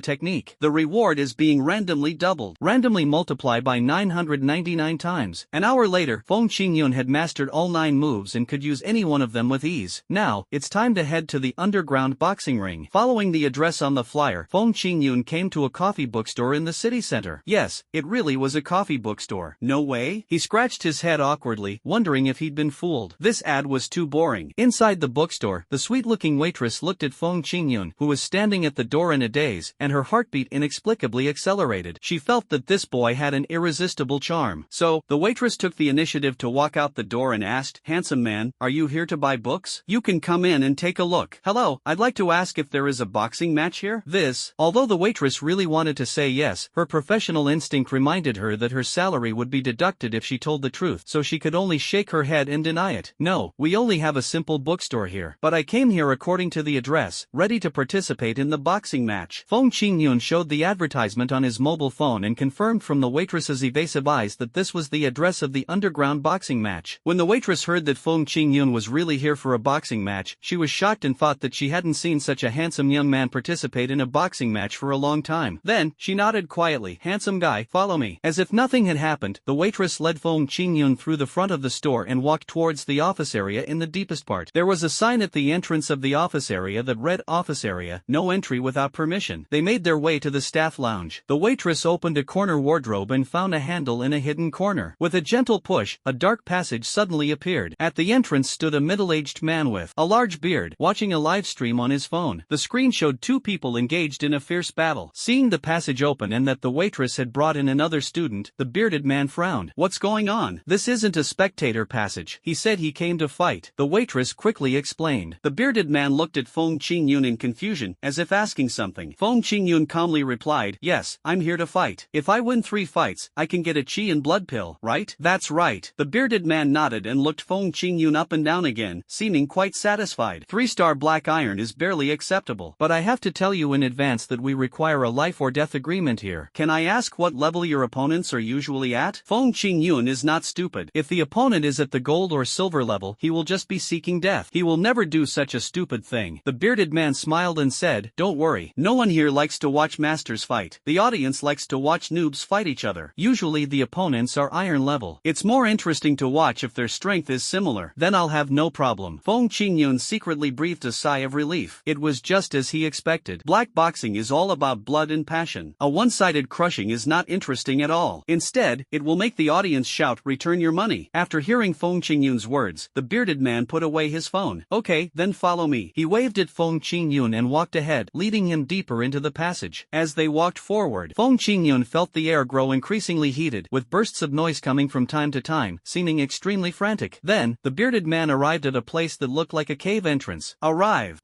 technique. The reward is being randomly doubled. Randomly multiply by 999 times. An hour later, Feng Qingyun had mastered all 9 moves and could use any one of them with ease. Now, it's time to head to the underground boxing ring. Following the address on the flyer, Feng Qingyun came to a coffee bookstore in the city center. Yes, it really was a coffee bookstore. No way? He scratched his head awkwardly, wondering if he'd been fooled. This ad was too boring. Inside the bookstore, the sweet-looking waitress looked at Feng Qingyun, who was standing at the door in a daze, and her heartbeat inexplicably accelerated. She felt that this boy had an irresistible charm. So, the waitress took the initiative to walk out the door and asked, "Handsome man, are you here to buy books? You can come in and take a look. Hello, I'd like to ask if there is a boxing match here?" Although the waitress really wanted to say yes, her professional instinct reminded her that her salary would be deducted if she told the truth, so she could only shake her head and deny it. "No, we only have a simple bookstore here. But I came here according to the address, ready to participate in the boxing match." Feng Qingyun showed the advertisement on his mobile phone and confirmed from the waitress's evasive eyes that this was the address of the underground boxing match. When the waitress heard that Feng Qingyun was really here for a boxing match, she was shocked and thought that she hadn't seen such a handsome young man participate in a boxing match for a long time. Then, she nodded quietly, "Handsome guy, follow me." As if nothing had happened, the waitress led Feng Qingyun through the front of the store and walked towards the office area in the deepest part. There was a sign at the entrance of the office area that read "Office Area, no entry without permission." They made their way to the staff lounge. The waitress opened a corner wardrobe and found a handle in a hidden corner. With a gentle push, a dark passage suddenly appeared. At the entrance stood a middle-aged man with a large beard, watching a live stream on his phone. The screen showed two people engaged in a fierce battle. Seeing the passage open and that the waitress had brought in another student, the bearded man frowned. What's going on? This isn't a spectator passage. He said he came to fight. The waitress quickly explained. The bearded man looked at Feng Qingyun in confusion, as if asking something. Feng Qingyun calmly replied, yes, I'm here to fight. If I win 3 fights, I can get a chi and blood pill, right? That's right. The bearded man nodded and looked Feng Qingyun up and down again, seeming quite satisfied. 3-star black iron is barely acceptable. But I have to tell you in advance that we require a life or death agreement here. Can I ask what level your opponents are usually at? Feng Qingyun is not stupid. If the opponent is at the gold or silver level, he will just be seeking death. He will never do such a stupid thing. The bearded man smiled and said, don't worry. No one here likes to watch masters fight. The audience likes to watch noobs fight each other. Usually the opponents are iron level. It's more interesting to watch if their strength is similar. Then I'll have no problem. Feng Qingyun secretly breathed a sigh of relief. It was just as he expected. Black boxing is all about blood and passion. A one-sided crushing is not interesting at all. Instead, it will make the audience shout, return your money. After hearing Feng Qingyun's words, the bearded man put away his phone. Okay, then follow me. He waved at Feng Qingyun and walked ahead, leading him deeper into the passage. As they walked forward, Feng Qingyun felt the air grow increasingly heated, with bursts of noise coming from time to time, seeming extremely frantic. Then, the bearded man arrived at a place that looked like a cave entrance. Arrive?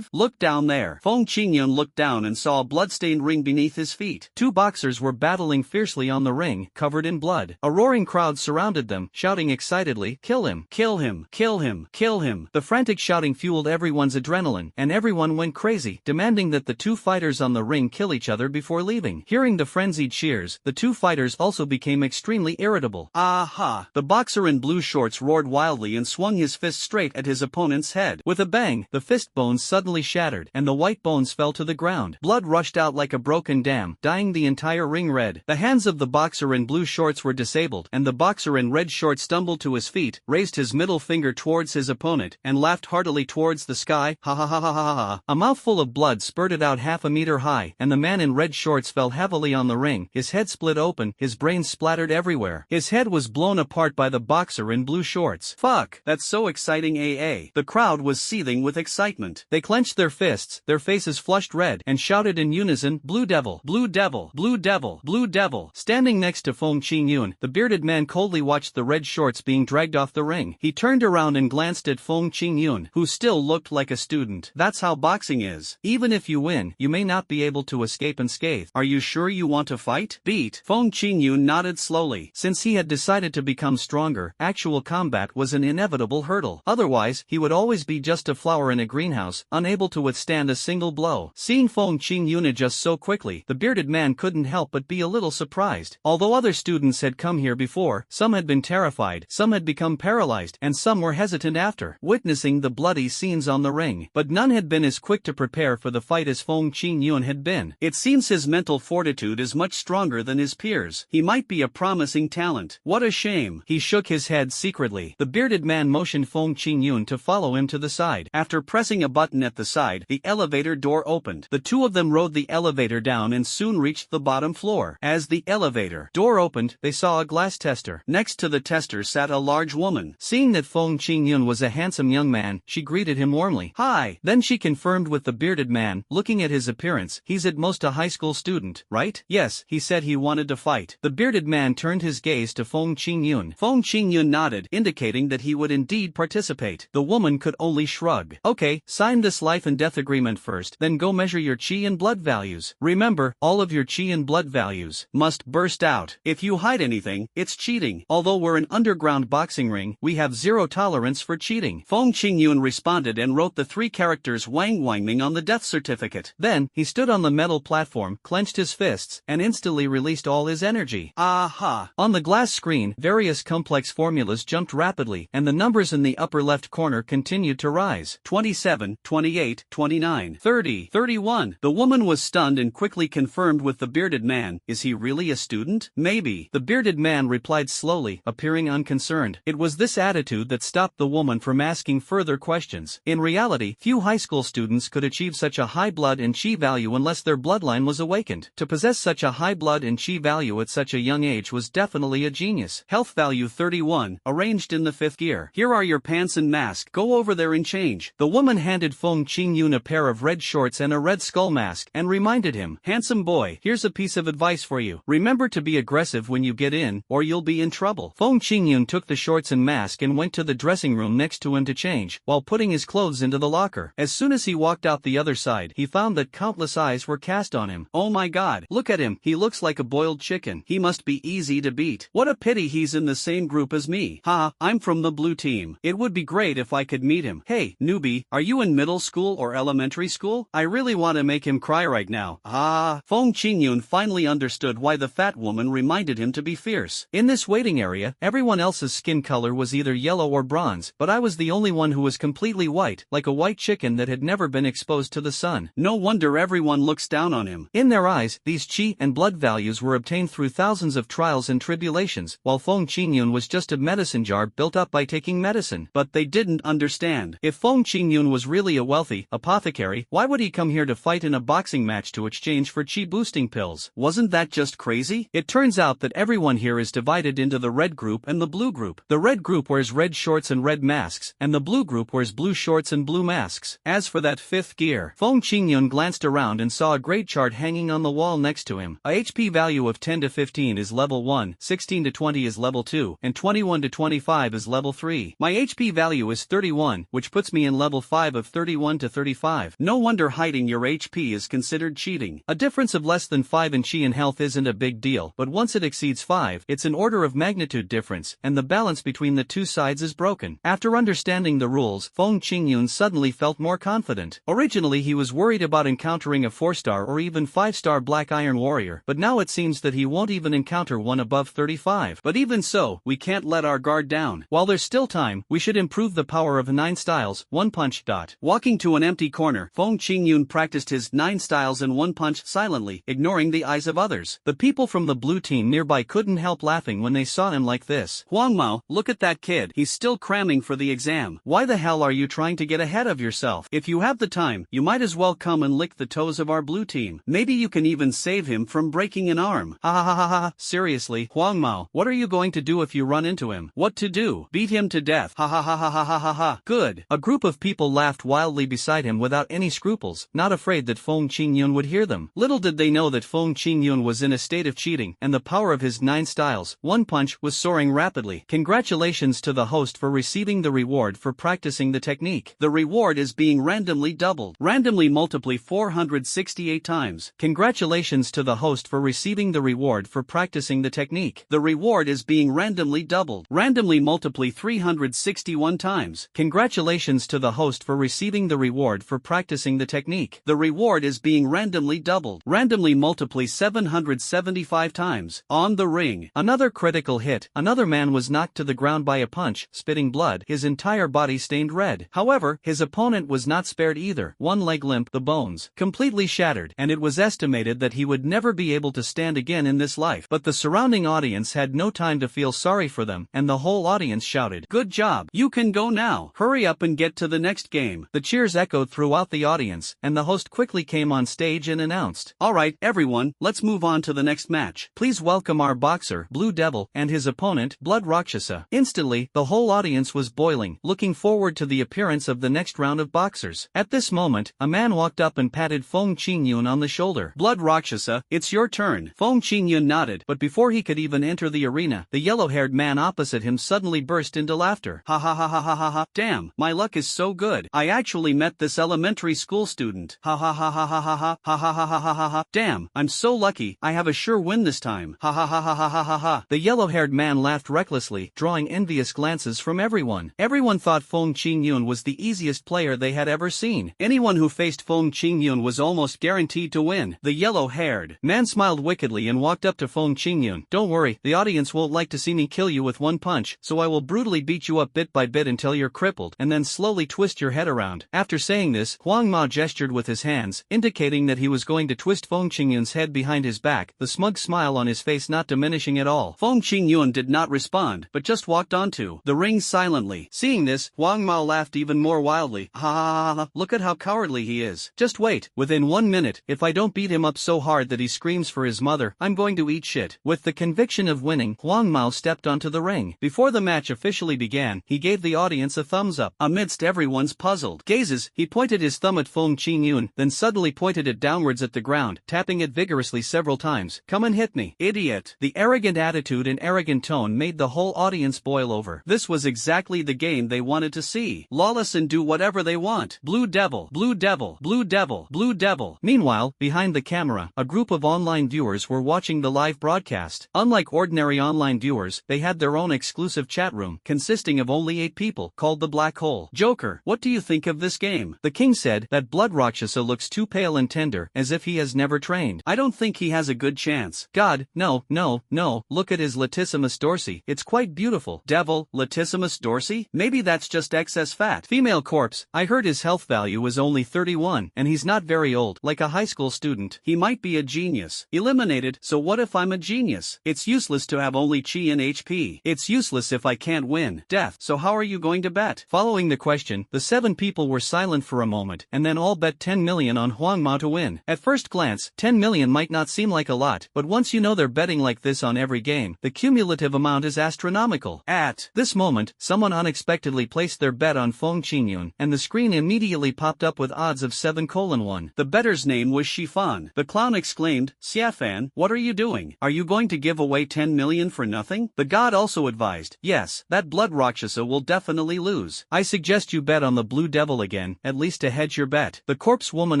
Look down there. Feng Qingyun looked down and saw a blood-stained ring beneath his feet. 2 boxers were battling fiercely on the ring, covered in blood. A roaring crowd surrounded them, shouting excitedly, kill him, kill him, kill him, kill him. The frantic shouting fueled everyone's adrenaline, and everyone went crazy, demanding that the 2 fighters on the ring kill each other before leaving. Hearing the frenzied cheers, the 2 fighters also became extremely irritable. Aha! The boxer in blue shorts roared wildly and swung his fist straight at his opponent's head. With a bang, the fist bones suddenly shattered, and the white bones fell to the ground. Blood rushed out like a broken dam, dyeing the entire ring red. The hands of the boxer in blue shorts were disabled, and the boxer in red shorts stumbled to his feet, raised his middle finger towards his opponent, and laughed heartily towards the sky. Ha ha ha ha ha ha. A mouthful of blood spurted out half a meter high, and the man in red shorts fell heavily on the ring. His head split open, his brains splattered everywhere. His head was blown apart by the boxer in blue shorts. Fuck, that's so exciting. The crowd was seething with excitement. They clenched their fists, their faces flushed red, and shouted in unison, Blue Devil, Blue Devil, Blue Devil, Blue Devil. Standing next to Feng Qingyun, the bearded man coldly watched the red shorts being dragged off the ring. He turned around and glanced at Feng Qingyun, who still looked like a student. That's how boxing is. Even if you win, you may not be able to escape unscathed. Are you sure you want to fight? Beat. Feng Qingyun nodded slowly. Since he had decided to become stronger, actual combat was an inevitable hurdle. Otherwise, he would always be just a flower in a greenhouse, unable to withstand a single blow. Seeing Feng Qingyun adjust so quickly, the bearded man couldn't help but be a little surprised. Although other students had come here before, some had been terrified, some had become paralyzed, and some were hesitant after witnessing the bloody scenes on the ring. But none had been as quick to prepare for the fight as Feng Qingyun had been. It seems his mental fortitude is much stronger than his peers. He might be a promising talent. What a shame. He shook his head secretly. The bearded man motioned Feng Qingyun to follow him to the side. After pressing a button at the side, the elevator door opened. The 2 of them rode the elevator down and soon reached the bottom floor. As the elevator door opened, they saw a glass tester. Next to the tester sat a large woman. Seeing that Feng Qingyun was a handsome young man, she greeted him warmly. Hi. Then she confirmed with the bearded man, looking at his appearance, he's at most a high school student, right? Yes, he said he wanted to fight. The bearded man turned his gaze to Feng Qingyun. Feng Qingyun nodded, indicating that he would indeed participate. The woman could only shrug. Okay, sign this life and death agreement first, then go measure your chi and blood values. Remember, all of your chi and blood values must burst out. If you hide anything, it's cheating. Although we're an underground boxing ring, we have zero tolerance for cheating. Feng Qingyun responded and wrote the 3 characters Wang Wangming on the death certificate. Then, he stood on the metal platform, clenched his fists, and instantly released all his energy. Aha! On the glass screen, various complex formulas jumped rapidly, and the numbers in the upper left corner continued to rise. 27, 28, 29, 30, 31. The woman was stunned and quickly confirmed with the bearded man, is he really a student? Maybe. The bearded man replied slowly, appearing unconcerned. It was this attitude that stopped the woman from asking further questions. In reality, few high school students could achieve such a high blood and chi value unless their bloodline was awakened. To possess such a high blood and chi value at such a young age was definitely a genius. Health value value 31, arranged in the 5th gear. Here are your pants and mask. Go over there and change. The woman handed Feng Qingyun a pair of red shorts and a red skull mask, and reminded him, handsome boy, here's a piece of advice for you. Remember to be aggressive when you get in, or you'll be in trouble. Feng Qingyun took the shorts and mask and went to the dressing room next to him to change, while putting his clothes into the locker. As soon as he walked out the other side, he found that countless eyes were cast on him. Oh my god, look at him, he looks like a boiled chicken. He must be easy to beat. What a pity he's in the same group as me. Ha, I'm from the blue team. It would be great if I could meet him. Hey, newbie, are you in middle school or elementary school? I really want to make him cry right now. Ah, Feng Qingyun finally understood why the fat woman reminded him to be fierce. In this waiting area, everyone else's skin color was either yellow or bronze, but I was the only one who was completely white, like a white chicken that had never been exposed to the sun. No wonder everyone looks down on him. In their eyes, these qi and blood values were obtained through thousands of trials and tribulations, while Feng Qingyun was just a medicine jar built up by taking medicine. But they didn't understand. If Feng Qingyun was really a wealthy apothecary, why would he come here to fight in a boxing match to exchange for qi boosting pills? Wasn't that just crazy? It turns out that everyone here is divided into the red group and the blue group. The red group wears red shorts and red masks, and the blue group wears blue shorts and blue masks. As for that 5th gear, Feng Qingyun glanced around and saw a great chart hanging on the wall next to him. A HP value of 10 to 15 is level 1, 16 to 20 is level 2, and 21 to 25 is level 3. My HP value is 31, which puts me in level 5 of 31 to 35. No wonder hiding your HP is considered cheating. A difference of less than 5 in chi and health isn't a big deal, but once it exceeds 5, it's an order of magnitude difference, and the balance between the two sides is broken. After understanding the rules, Feng Qingyun suddenly felt more confident. Originally he was worried about encountering a 4-star or even 5-star Black Iron Warrior, but now it seems that he won't even encounter one above 35. But even so, we can't let our guard down. While there's still time, we should improve the power of 9 styles, 1 punch. Walking to an empty corner, Feng Qingyun practiced his 9 styles and 1 punch silently, ignoring the eyes of others. The people from the blue team nearby couldn't help laughing when they saw him like this. Huang Mao, look at that kid, he's still cramming for the exam. Why the hell are you trying to get ahead of yourself? If you have the time, you might as well come and lick the toes of our blue team. Maybe you can even save him from breaking an arm. Ha ha ha ha ha. Seriously, Huang Mao, what are you going to do if you run into him? What to do? Beat him to death. Ha ha ha ha ha ha ha ha. Good. A group of people laughed wildly beside him without any scruples, not afraid that Feng Qingyun would hear them. Little did they know that Feng Qingyun was in a state of cheating, and the power of his 9 styles, 1 punch, was soaring rapidly. Congratulations to the host for receiving the reward for practicing the technique. The reward is being randomly doubled. Randomly multiply 468 times. Congratulations to the host for receiving the reward for practicing the technique. The reward is being randomly doubled. Randomly multiply 361 times. Congratulations to the host for receiving the reward for practicing the technique. The reward is being randomly doubled. Randomly multiply 775 times. On the ring. Another critical hit. Another man was knocked to the ground by a punch, spitting blood, his entire body stained red. However, his opponent was not spared either. One leg limp, the bones completely shattered, and it was estimated that he would never be able to stand again in this life. But the surrounding audience had no time to feel sorry for them, and the whole audience shouted, "Good job! You can go now! Hurry up and get to the next game!" The cheers echoed throughout the audience, and the host quickly came on stage and announced, "Alright, everyone, let's move on to the next match. Please welcome our boxer, Blue Devil, and his opponent, Blood Rakshasa." Instantly, the whole audience was boiling, looking forward to the appearance of the next round of boxers. At this moment, a man walked up and patted Feng Qingyun on the shoulder. "Blood Rakshasa, it's your turn." Feng Qingyun nodded, but before he could even enter the arena, the yellow-haired man opposite him suddenly burst into laughter. "Ha ha ha ha ha ha ha, damn, my luck is so good. I actually met this elementary school student. Ha ha ha ha ha ha ha, ha ha ha ha ha ha ha, damn, I'm so lucky, I have a sure win this time. Ha ha ha ha ha ha ha ha." The yellow-haired man laughed recklessly, drawing envious glances from everyone. Everyone thought Feng Qingyun was the easiest player they had ever seen. Anyone who faced Feng Qingyun was almost guaranteed to win. The yellow-haired man smiled wickedly and walked up to Feng Qingyun. "Don't worry, the audience won't like to see me kill you with 1 punch, so I will brutally beat you up bit by bit until you're crippled, and then slowly twist your head around." After saying this, Huang Mao gestured with his hands, indicating that he was going to twist Feng Qingyun's head behind his back, the smug smile on his face not diminishing at all. Feng Qingyun did not respond, but just walked onto the ring silently. Seeing this, Huang Mao laughed even more wildly. "Ha ha ha ha, look at how cowardly he is. Just wait, within 1 minute, if I don't beat him up so hard that he screams for his mother, I'm going to eat shit." With the conviction of winning, Huang Mao stepped stepped onto the ring. Before the match officially began, he gave the audience a thumbs up. Amidst everyone's puzzled gazes, he pointed his thumb at Feng Qingyun, then suddenly pointed it downwards at the ground, tapping it vigorously several times. "Come and hit me, idiot." The arrogant attitude and arrogant tone made the whole audience boil over. This was exactly the game they wanted to see. Lawless and do whatever they want. Blue Devil, Blue Devil, Blue Devil, Blue Devil. Meanwhile, behind the camera, a group of online viewers were watching the live broadcast. Unlike ordinary online viewers, they had their own exclusive chat room, consisting of only 8 people, called the Black Hole. "Joker, what do you think of this game?" The king said. "That blood Rakshasa looks too pale and tender, as if he has never trained. I don't think he has a good chance." "God, no, no, no, look at his latissimus dorsi, it's quite beautiful." "Devil, latissimus dorsi? Maybe that's just excess fat." "Female corpse, I heard his health value is only 31, and he's not very old, like a high school student. He might be a genius." "Eliminated, so what if I'm a genius? It's useless to have only chi and HP. It's useless if I can't win." "Death, so how are you going to bet?" Following the question, the 7 people were silent for a moment, and then all bet 10 million on Huang Mao to win. At first glance, 10 million might not seem like a lot, but once you know they're betting like this on every game, the cumulative amount is astronomical. At this moment, someone unexpectedly placed their bet on Feng Qingyun, and the screen immediately popped up with odds of 7:1. The better's name was Shifan. The clown exclaimed, "Xiafan, what are you doing? Are you going to give away 10 million for nothing?" The god also advised, "Yes, that blood Rakshasa will definitely lose. I suggest you bet on the Blue Devil again, at least to hedge your bet." The corpse woman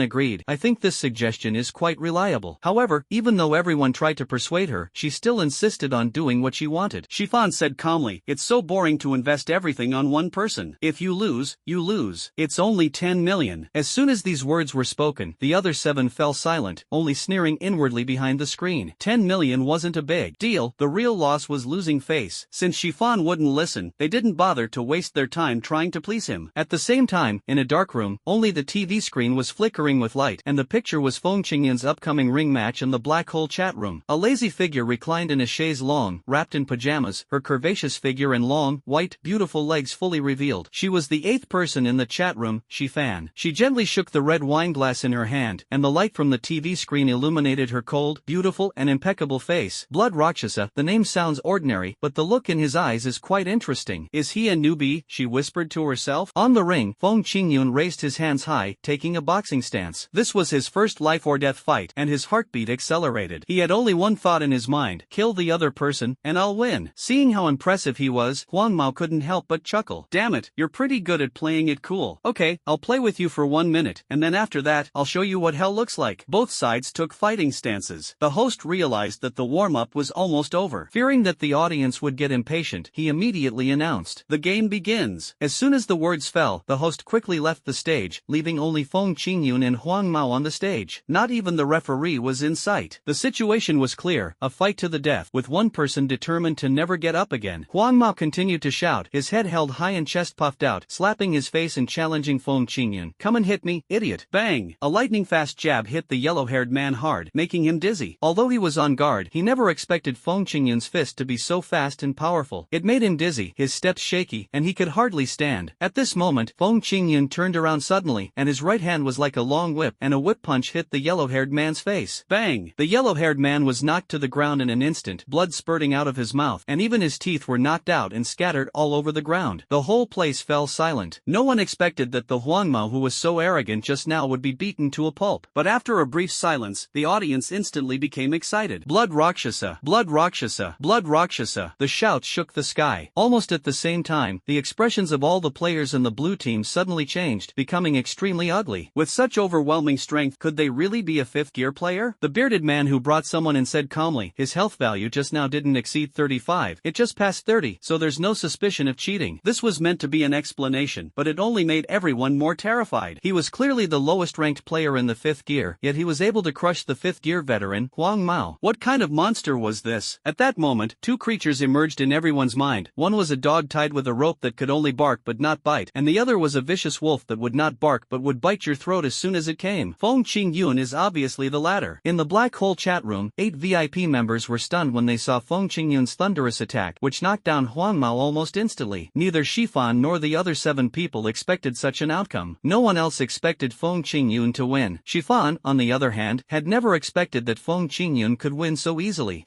agreed. "I think this suggestion is quite reliable." However, even though everyone tried to persuade her, she still insisted on doing what she wanted. Shifan said calmly, "It's so boring to invest everything on one person. If you lose, you lose. It's only 10 million. As soon as these words were spoken, the other 7 fell silent, only sneering inwardly behind the screen. 10 million wasn't a big deal, the real loss was losing face. Since Shifan wouldn't listen, they didn't bother to waste their time trying to please him. At the same time, in a dark room, only the TV screen was flickering with light, and the picture was Feng Qingyun's upcoming ring match in the Black Hole chat room. A lazy figure reclined in a chaise longue, wrapped in pajamas, her curvaceous figure and long, white, beautiful legs fully revealed. She was the 8th person in the chat room, Shifan. She gently shook the red wine glass in her hand, and the light from the TV screen illuminated her cold, beautiful, and impeccable face. Blood Rakshasa, the name sounds ordinary, but the look in his eyes is quite interesting. "Is he a newbie?" she whispered to herself. On the ring, Feng Qingyun raised his hands high, taking a boxing stance. This was his first life-or-death fight, and his heartbeat accelerated. He had only one thought in his mind: kill the other person, and I'll win. Seeing how impressive he was, Huang Mao couldn't help but chuckle. "Damn it, you're pretty good at playing it cool. Okay, I'll play with you for 1 minute, and then after that, I'll show you what hell looks like." Both sides took fighting stances. The host realized that the warm-up was almost over. Fearing that the audience would get impatient, he immediately announced, "The game begins." As soon as the words fell, the host quickly left the stage, leaving only Feng Qingyun and Huang Mao on the stage. Not even the referee was in sight. The situation was clear, a fight to the death, with one person determined to never get up again. Huang Mao continued to shout, his head held high and chest puffed out, slapping his face and challenging Feng Qingyun. "Come and hit me, idiot." Bang! A lightning-fast jab hit the yellow-haired man hard, making him dizzy. Although he was on guard, he never expected Feng Qingyun's fist to be so fast and powerful. It made him dizzy, his steps shaky, and he could hardly stand. At this moment, Feng Qingyun turned around suddenly, and his right hand was like a long whip, and a whip punch hit the yellow-haired man's face. Bang! The yellow-haired man was knocked to the ground in an instant, blood spurting out of his mouth, and even his teeth were knocked out and scattered all over the ground. The whole place fell silent. No one expected that the Huang Mao who was so arrogant just now would be beaten to a pulp. But after a brief silence, the audience instantly became excited. "Blood Rakshasa! Blood Rakshasa! Blood Rakshasa!" The shouts shook the sky. Almost at the same time, the expressions of all the players in the blue team suddenly changed, becoming extremely ugly. With such overwhelming strength, could they really be a fifth-gear player? The bearded man who brought someone in said calmly, "His health value just now didn't exceed 35. It just passed 30, so there's no suspicion of cheating." This was meant to be an explanation, but it only made everyone more terrified. He was clearly the lowest-ranked player in the 5th gear, yet he was able to crush the 5th-gear veteran, Huang Mao. What kind of monster was this? At that moment, two creatures emerged in everyone's mind. One was a dog tied with a rope that could only bark but not bite, and the other was a vicious wolf that would not bark but would bite your throat as soon as it came. Feng Qingyun is obviously the latter. In the Black Hole chat room, 8 VIP members were stunned when they saw Feng Qingyun's thunderous attack, which knocked down Huang Mao almost instantly. Neither Shifan nor the other 7 people expected such an outcome. No one else expected Feng Qingyun to win. Shifan, on the other hand, had never expected that Feng Qingyun could win so easily.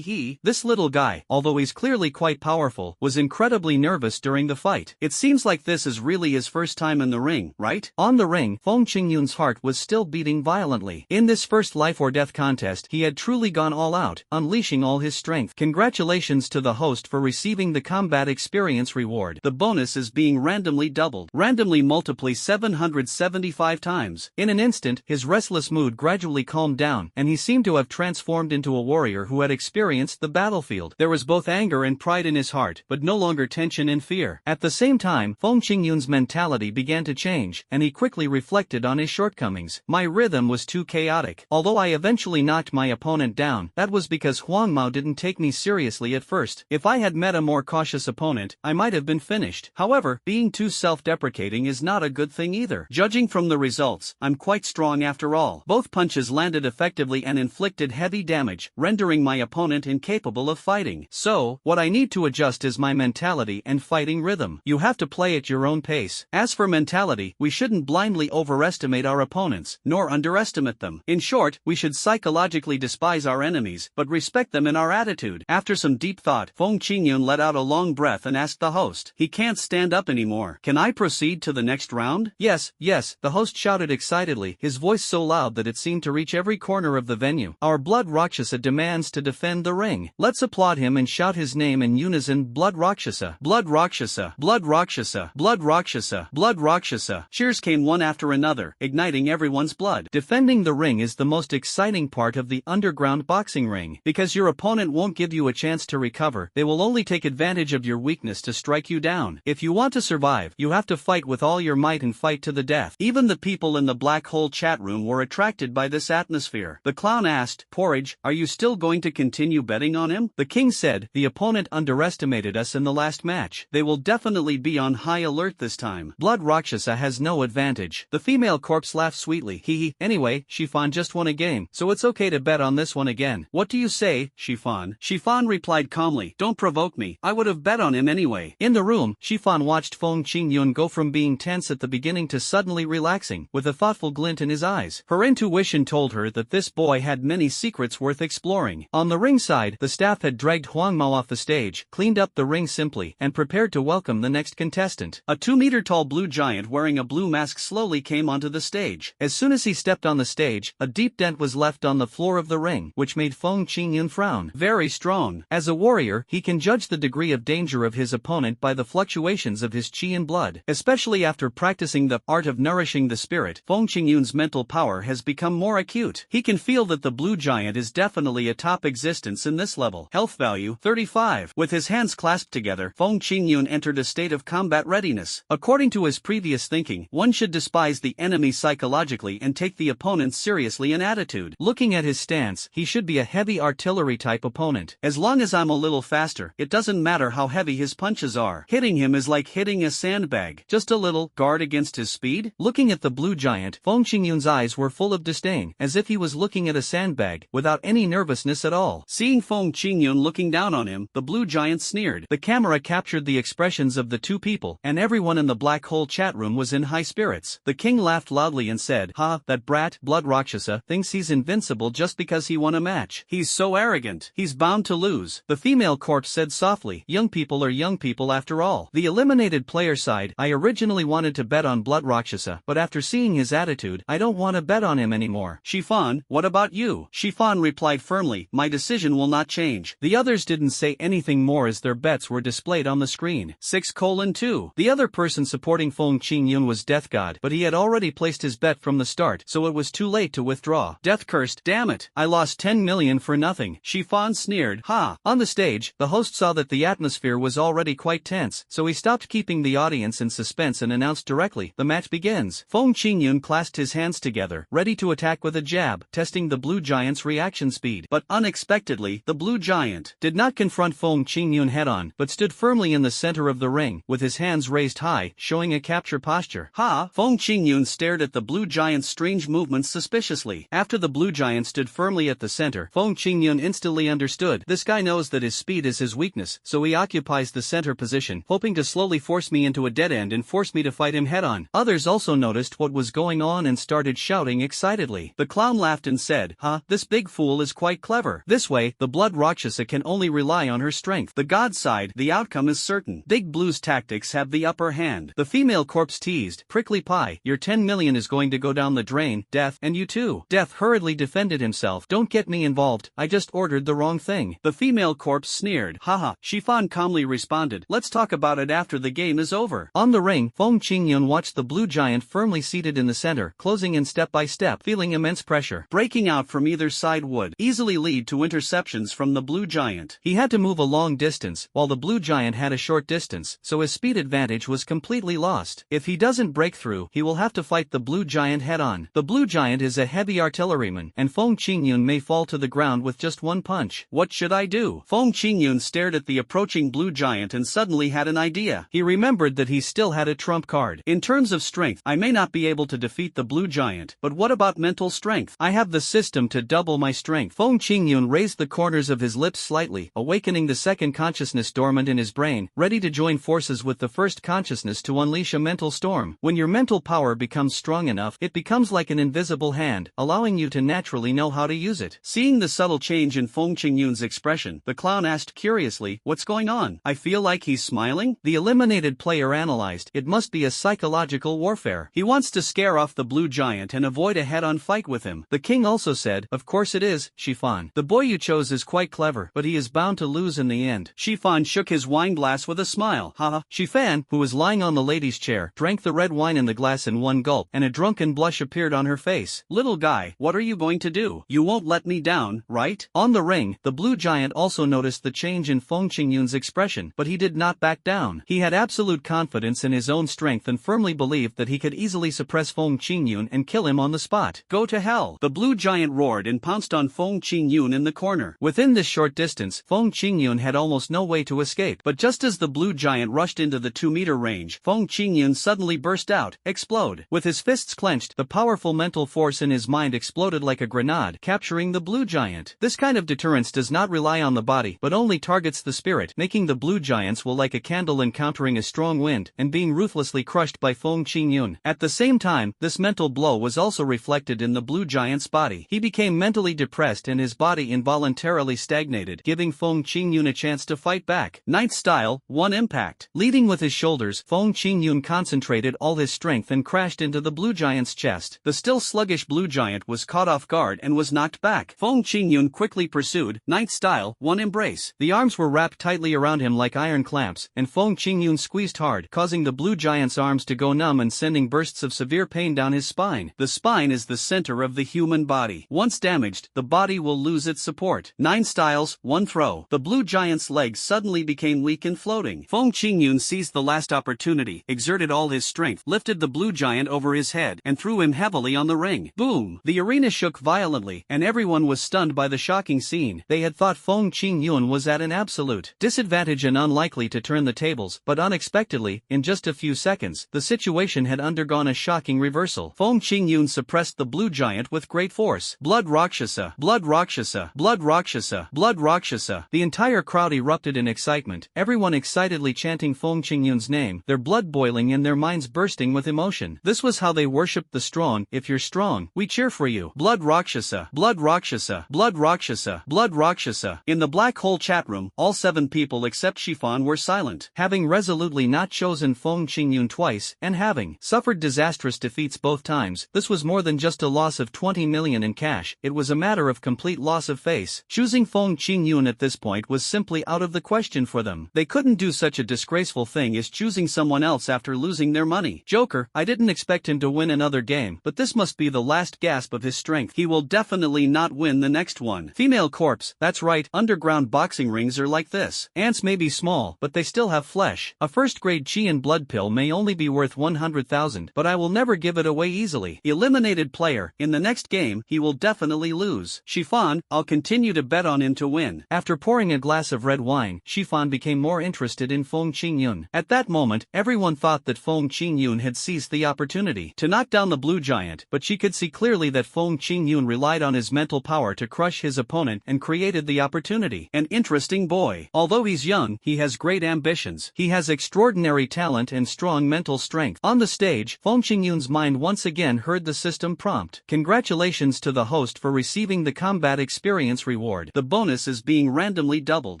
This little guy, although although he's clearly quite powerful, was incredibly nervous during the fight. It seems like this is really his first time in the ring, right? On the ring, Feng Qingyun's heart was still beating violently. In this first life or death contest, he had truly gone all out, unleashing all his strength. Congratulations to the host for receiving the combat experience reward. The bonus is being randomly doubled. Randomly multiply 775 times. In an instant, his restless mood gradually calmed down, and he seemed to have transformed into a warrior who had experienced the battlefield. There was both anger and pride in his heart, but no longer tension and fear. At the same time, Feng Qingyun's mentality began to change, and he quickly reflected on his shortcomings. My rhythm was too chaotic. Although I eventually knocked my opponent down, that was because Huang Mao didn't take me seriously at first. If I had met a more cautious opponent, I might have been finished. However, being too self-deprecating is not a good thing either. Judging from the results, I'm quite strong after all. Both punches landed effectively and inflicted heavy damage, rendering my opponent incapable of fighting. So, what I need to adjust is my mentality and fighting rhythm. You have to play at your own pace. As for mentality, we shouldn't blindly overestimate our opponents, nor underestimate them. In short, we should psychologically despise our enemies, but respect them in our attitude. After some deep thought, Feng Qingyun let out a long breath and asked the host. He can't stand up anymore. Can I proceed to the next round? Yes, yes, the host shouted excitedly, his voice so loud that it seemed to reach every corner of the venue. Our Blood Rakshasa demands to defend the ring. Let's applaud him and shout his name in unison. Blood Rakshasa, Blood Rakshasa, Blood Rakshasa, Blood Rakshasa, Blood Rakshasa. Cheers came one after another, igniting everyone's blood. Defending the ring is the most exciting part of the underground boxing ring, because your opponent won't give you a chance to recover. They will only take advantage of your weakness to strike you down. If you want to survive, you have to fight with all your might and fight to the death. Even the people in the black hole chat room were attracted by this atmosphere. The clown asked, Porridge, are you still going to continue betting on him? The king said, the opponent underestimated us in the last match. They will definitely be on high alert this time. Blood Rakshasa has no advantage. The female corpse laughed sweetly. Hee. Anyway, Shifan just won a game, so it's okay to bet on this one again. What do you say, Shifan? Shifan replied calmly, don't provoke me. I would have bet on him anyway. In the room, Shifan watched Feng Qingyun go from being tense at the beginning to suddenly relaxing, with a thoughtful glint in his eyes. Her intuition told her that this boy had many secrets worth exploring. On the ringside, the staff had dragged Huang Mao off the stage, cleaned up the ring simply, and prepared to welcome the next contestant. A 2-meter-tall blue giant wearing a blue mask slowly came onto the stage. As soon as he stepped on the stage, a deep dent was left on the floor of the ring, which made Feng Qingyun frown. Very strong. As a warrior, he can judge the degree of danger of his opponent by the fluctuations of his qi and blood. Especially after practicing the art of nourishing the spirit, Feng Qingyun's mental power has become more acute. He can feel that the blue giant is definitely a top existence in this level. Health value, 35. With his hands clasped together, Feng Qingyun entered a state of combat readiness. According to his previous thinking, one should despise the enemy psychologically and take the opponent seriously in attitude. Looking at his stance, he should be a heavy artillery type opponent. As long as I'm a little faster, it doesn't matter how heavy his punches are. Hitting him is like hitting a sandbag. Just a little guard against his speed? Looking at the blue giant, Feng Qingyun's eyes were full of disdain, as if he was looking at a sandbag, without any nervousness at all. Seeing Feng Qingyun looking down on him, the blue giant sneered. The camera captured the expressions of the two people, and everyone in the black hole chat room was in high spirits. The king laughed loudly and said, Ha, that brat, Blood Rakshasa, thinks he's invincible just because he won a match. He's so arrogant. He's bound to lose. The female corpse said softly, young people are young people after all. The eliminated player sighed, I originally wanted to bet on Blood Rakshasa, but after seeing his attitude, I don't want to bet on him anymore. Shifan, what about you? Shifan replied firmly, my decision will not change. The others didn't say anything more as their bets were displayed on the screen. 6:2. The other person supporting Feng Qingyun was Death God, but he had already placed his bet from the start, so it was too late to withdraw. Death cursed, damn it, I lost 10 million for nothing. Shifan sneered, ha. On the stage, the host saw that the atmosphere was already quite tense, so he stopped keeping the audience in suspense and announced directly, the match begins. Feng Qingyun clasped his hands together, ready to attack with a jab, testing the blue giant's reaction speed. But unexpectedly, the blue giant did not confront Feng Qingyun head-on, but stood firmly in the center of the ring, with his hands raised high, showing a capture posture. Ha! Feng Qingyun stared at the blue giant's strange movements suspiciously. After the blue giant stood firmly at the center, Feng Qingyun instantly understood. This guy knows that his speed is his weakness, so he occupies the center position, hoping to slowly force me into a dead end and force me to fight him head-on. Others also noticed what was going on and started shouting excitedly. The clown laughed and said, Ha, this big fool is quite clever. This way, the Blood Rakshasa can only rely on her strength. The god side, the outcome is certain. Big Blue's tactics have the upper hand. The female corpse teased, "Prickly Pie, your 10 million is going to go down the drain, Death, and you too." Death hurriedly defended himself. "Don't get me involved, I just ordered the wrong thing." The female corpse sneered. "Haha." Shifan calmly responded, "Let's talk about it after the game is over." On the ring, Feng Qingyun watched the blue giant firmly seated in the center, closing in step by step, feeling immense pressure. Breaking out from either side would easily lead to interceptions from the blue giant. He had to move a long distance, while the blue giant had a short distance, so his speed advantage was completely lost. If he doesn't break through, he will have to fight the blue giant head-on. The blue giant is a heavy artilleryman, and Feng Qingyun may fall to the ground with just one punch. What should I do? Feng Qingyun stared at the approaching blue giant and suddenly had an idea. He remembered that he still had a trump card. In terms of strength, I may not be able to defeat the blue giant, but what about mental strength? I have the system to double my strength. Feng Qingyun raised the corners of his lips slightly, awakening the second consciousness dormant in his brain, ready to join forces with the first consciousness to unleash a mental storm. When your mental power becomes strong enough, it becomes like an invisible hand, allowing you to naturally know how to use it. Seeing the subtle change in Feng Qingyun's expression, the clown asked curiously, "What's going on? I feel like he's smiling?" The eliminated player analyzed, "It must be a psychological warfare. He wants to scare off the blue giant and avoid a head-on fight with him." The king also said, "Of course it is, Shifan. The boy you chose is quite clever, but he is bound to lose in the end." Shifan shook his wine glass with a smile. Haha. Shifan, who was lying on the lady's chair, drank the red wine in the glass in one gulp, and a drunken blush appeared on her face. "Little guy, what are you going to do? You won't let me down, right?" On the ring, the blue giant also noticed the change in Feng Qingyun's expression, but he did not back down. He had absolute confidence in his own strength and firmly believed that he could easily suppress Feng Qingyun and kill him on the spot. "Go to hell!" The blue giant roared and pounced on Feng Qingyun in the corner. Within this short distance, Feng Qingyun had almost no way to escape, but just as the blue giant rushed into the 2-meter range, Feng Qingyun suddenly burst out, "Explode!" With his fists clenched, the powerful mental force in his mind exploded like a grenade, capturing the blue giant. This kind of deterrence does not rely on the body, but only targets the spirit, making the blue giants will like a candle encountering a strong wind, and being ruthlessly crushed by Feng Qingyun. At the same time, this mental blow was also reflected in the blue giant's body. He became mentally depressed and his body involuntarily stagnated, giving Feng Qingyun a chance to fight back. Ninth style, 1 impact. Leading with his shoulders, Feng Qingyun concentrated all his strength and crashed into the blue giant's chest. The still sluggish blue giant was caught off guard and was knocked back. Feng Qingyun quickly pursued, ninth style, 1 embrace. The arms were wrapped tightly around him like iron clamps, and Feng Qingyun squeezed hard, causing the blue giant's arms to go numb and sending bursts of severe pain down his spine. The spine is the center of the human body. Once damaged, the body will lose its support. 9 styles, 1 throw. The blue giant's legs suddenly became weak and floating. Feng Qingyun seized the last opportunity, exerted all his strength, lifted the blue giant over his head, and threw him heavily on the ring. Boom! The arena shook violently, and everyone was stunned by the shocking scene. They had thought Feng Qingyun was at an absolute disadvantage and unlikely to turn the tables, but unexpectedly, in just a few seconds, the situation had undergone a shocking reversal. Feng Qingyun suppressed the blue giant with great force. Blood Rakshasa! Blood Rakshasa! Blood Rakshasa! Blood Rakshasa! The entire crowd erupted in excitement, everyone excitedly chanting Feng Qingyun's name, their blood boiling and their minds bursting with emotion. This was how they worshipped the strong. If you're strong, we cheer for you. Blood Rakshasa! Blood Rakshasa! Blood Rakshasa! Blood Rakshasa! In the black hole chat room, all 7 people except Shifan were silent. Having resolutely not chosen Feng Qingyun twice, and having suffered disastrous defeats both times, this was more than just a loss of 20 million in cash, it was a matter of complete loss of face. Choosing Feng Qingyun at this point was simply out of the question for them. They couldn't do such a disgraceful thing as choosing someone else after losing their money. Joker, I didn't expect him to win another game, but this must be the last gasp of his strength. He will definitely not win the next one. Female corpse, that's right, underground boxing rings are like this. Ants may be small, but they still have flesh. A first-grade chi and blood pill may only be worth 100,000, but I will never give it away easily. Eliminated player, in the next game, he will definitely lose. Shifan, I'll continue to bet on him to win. After pouring a glass of red wine, Shifan became more interested in Feng Qingyun. At that moment, everyone thought that Feng Qingyun had seized the opportunity to knock down the blue giant, but she could see clearly that Feng Qingyun relied on his mental power to crush his opponent and created the opportunity. An interesting boy. Although he's young, he has great ambitions. He has extraordinary talent and strong mental strength. On the stage, Feng Qingyun's mind once again heard the system prompt. Congratulations to the host for receiving the combat experience reward. The bonus is being randomly doubled.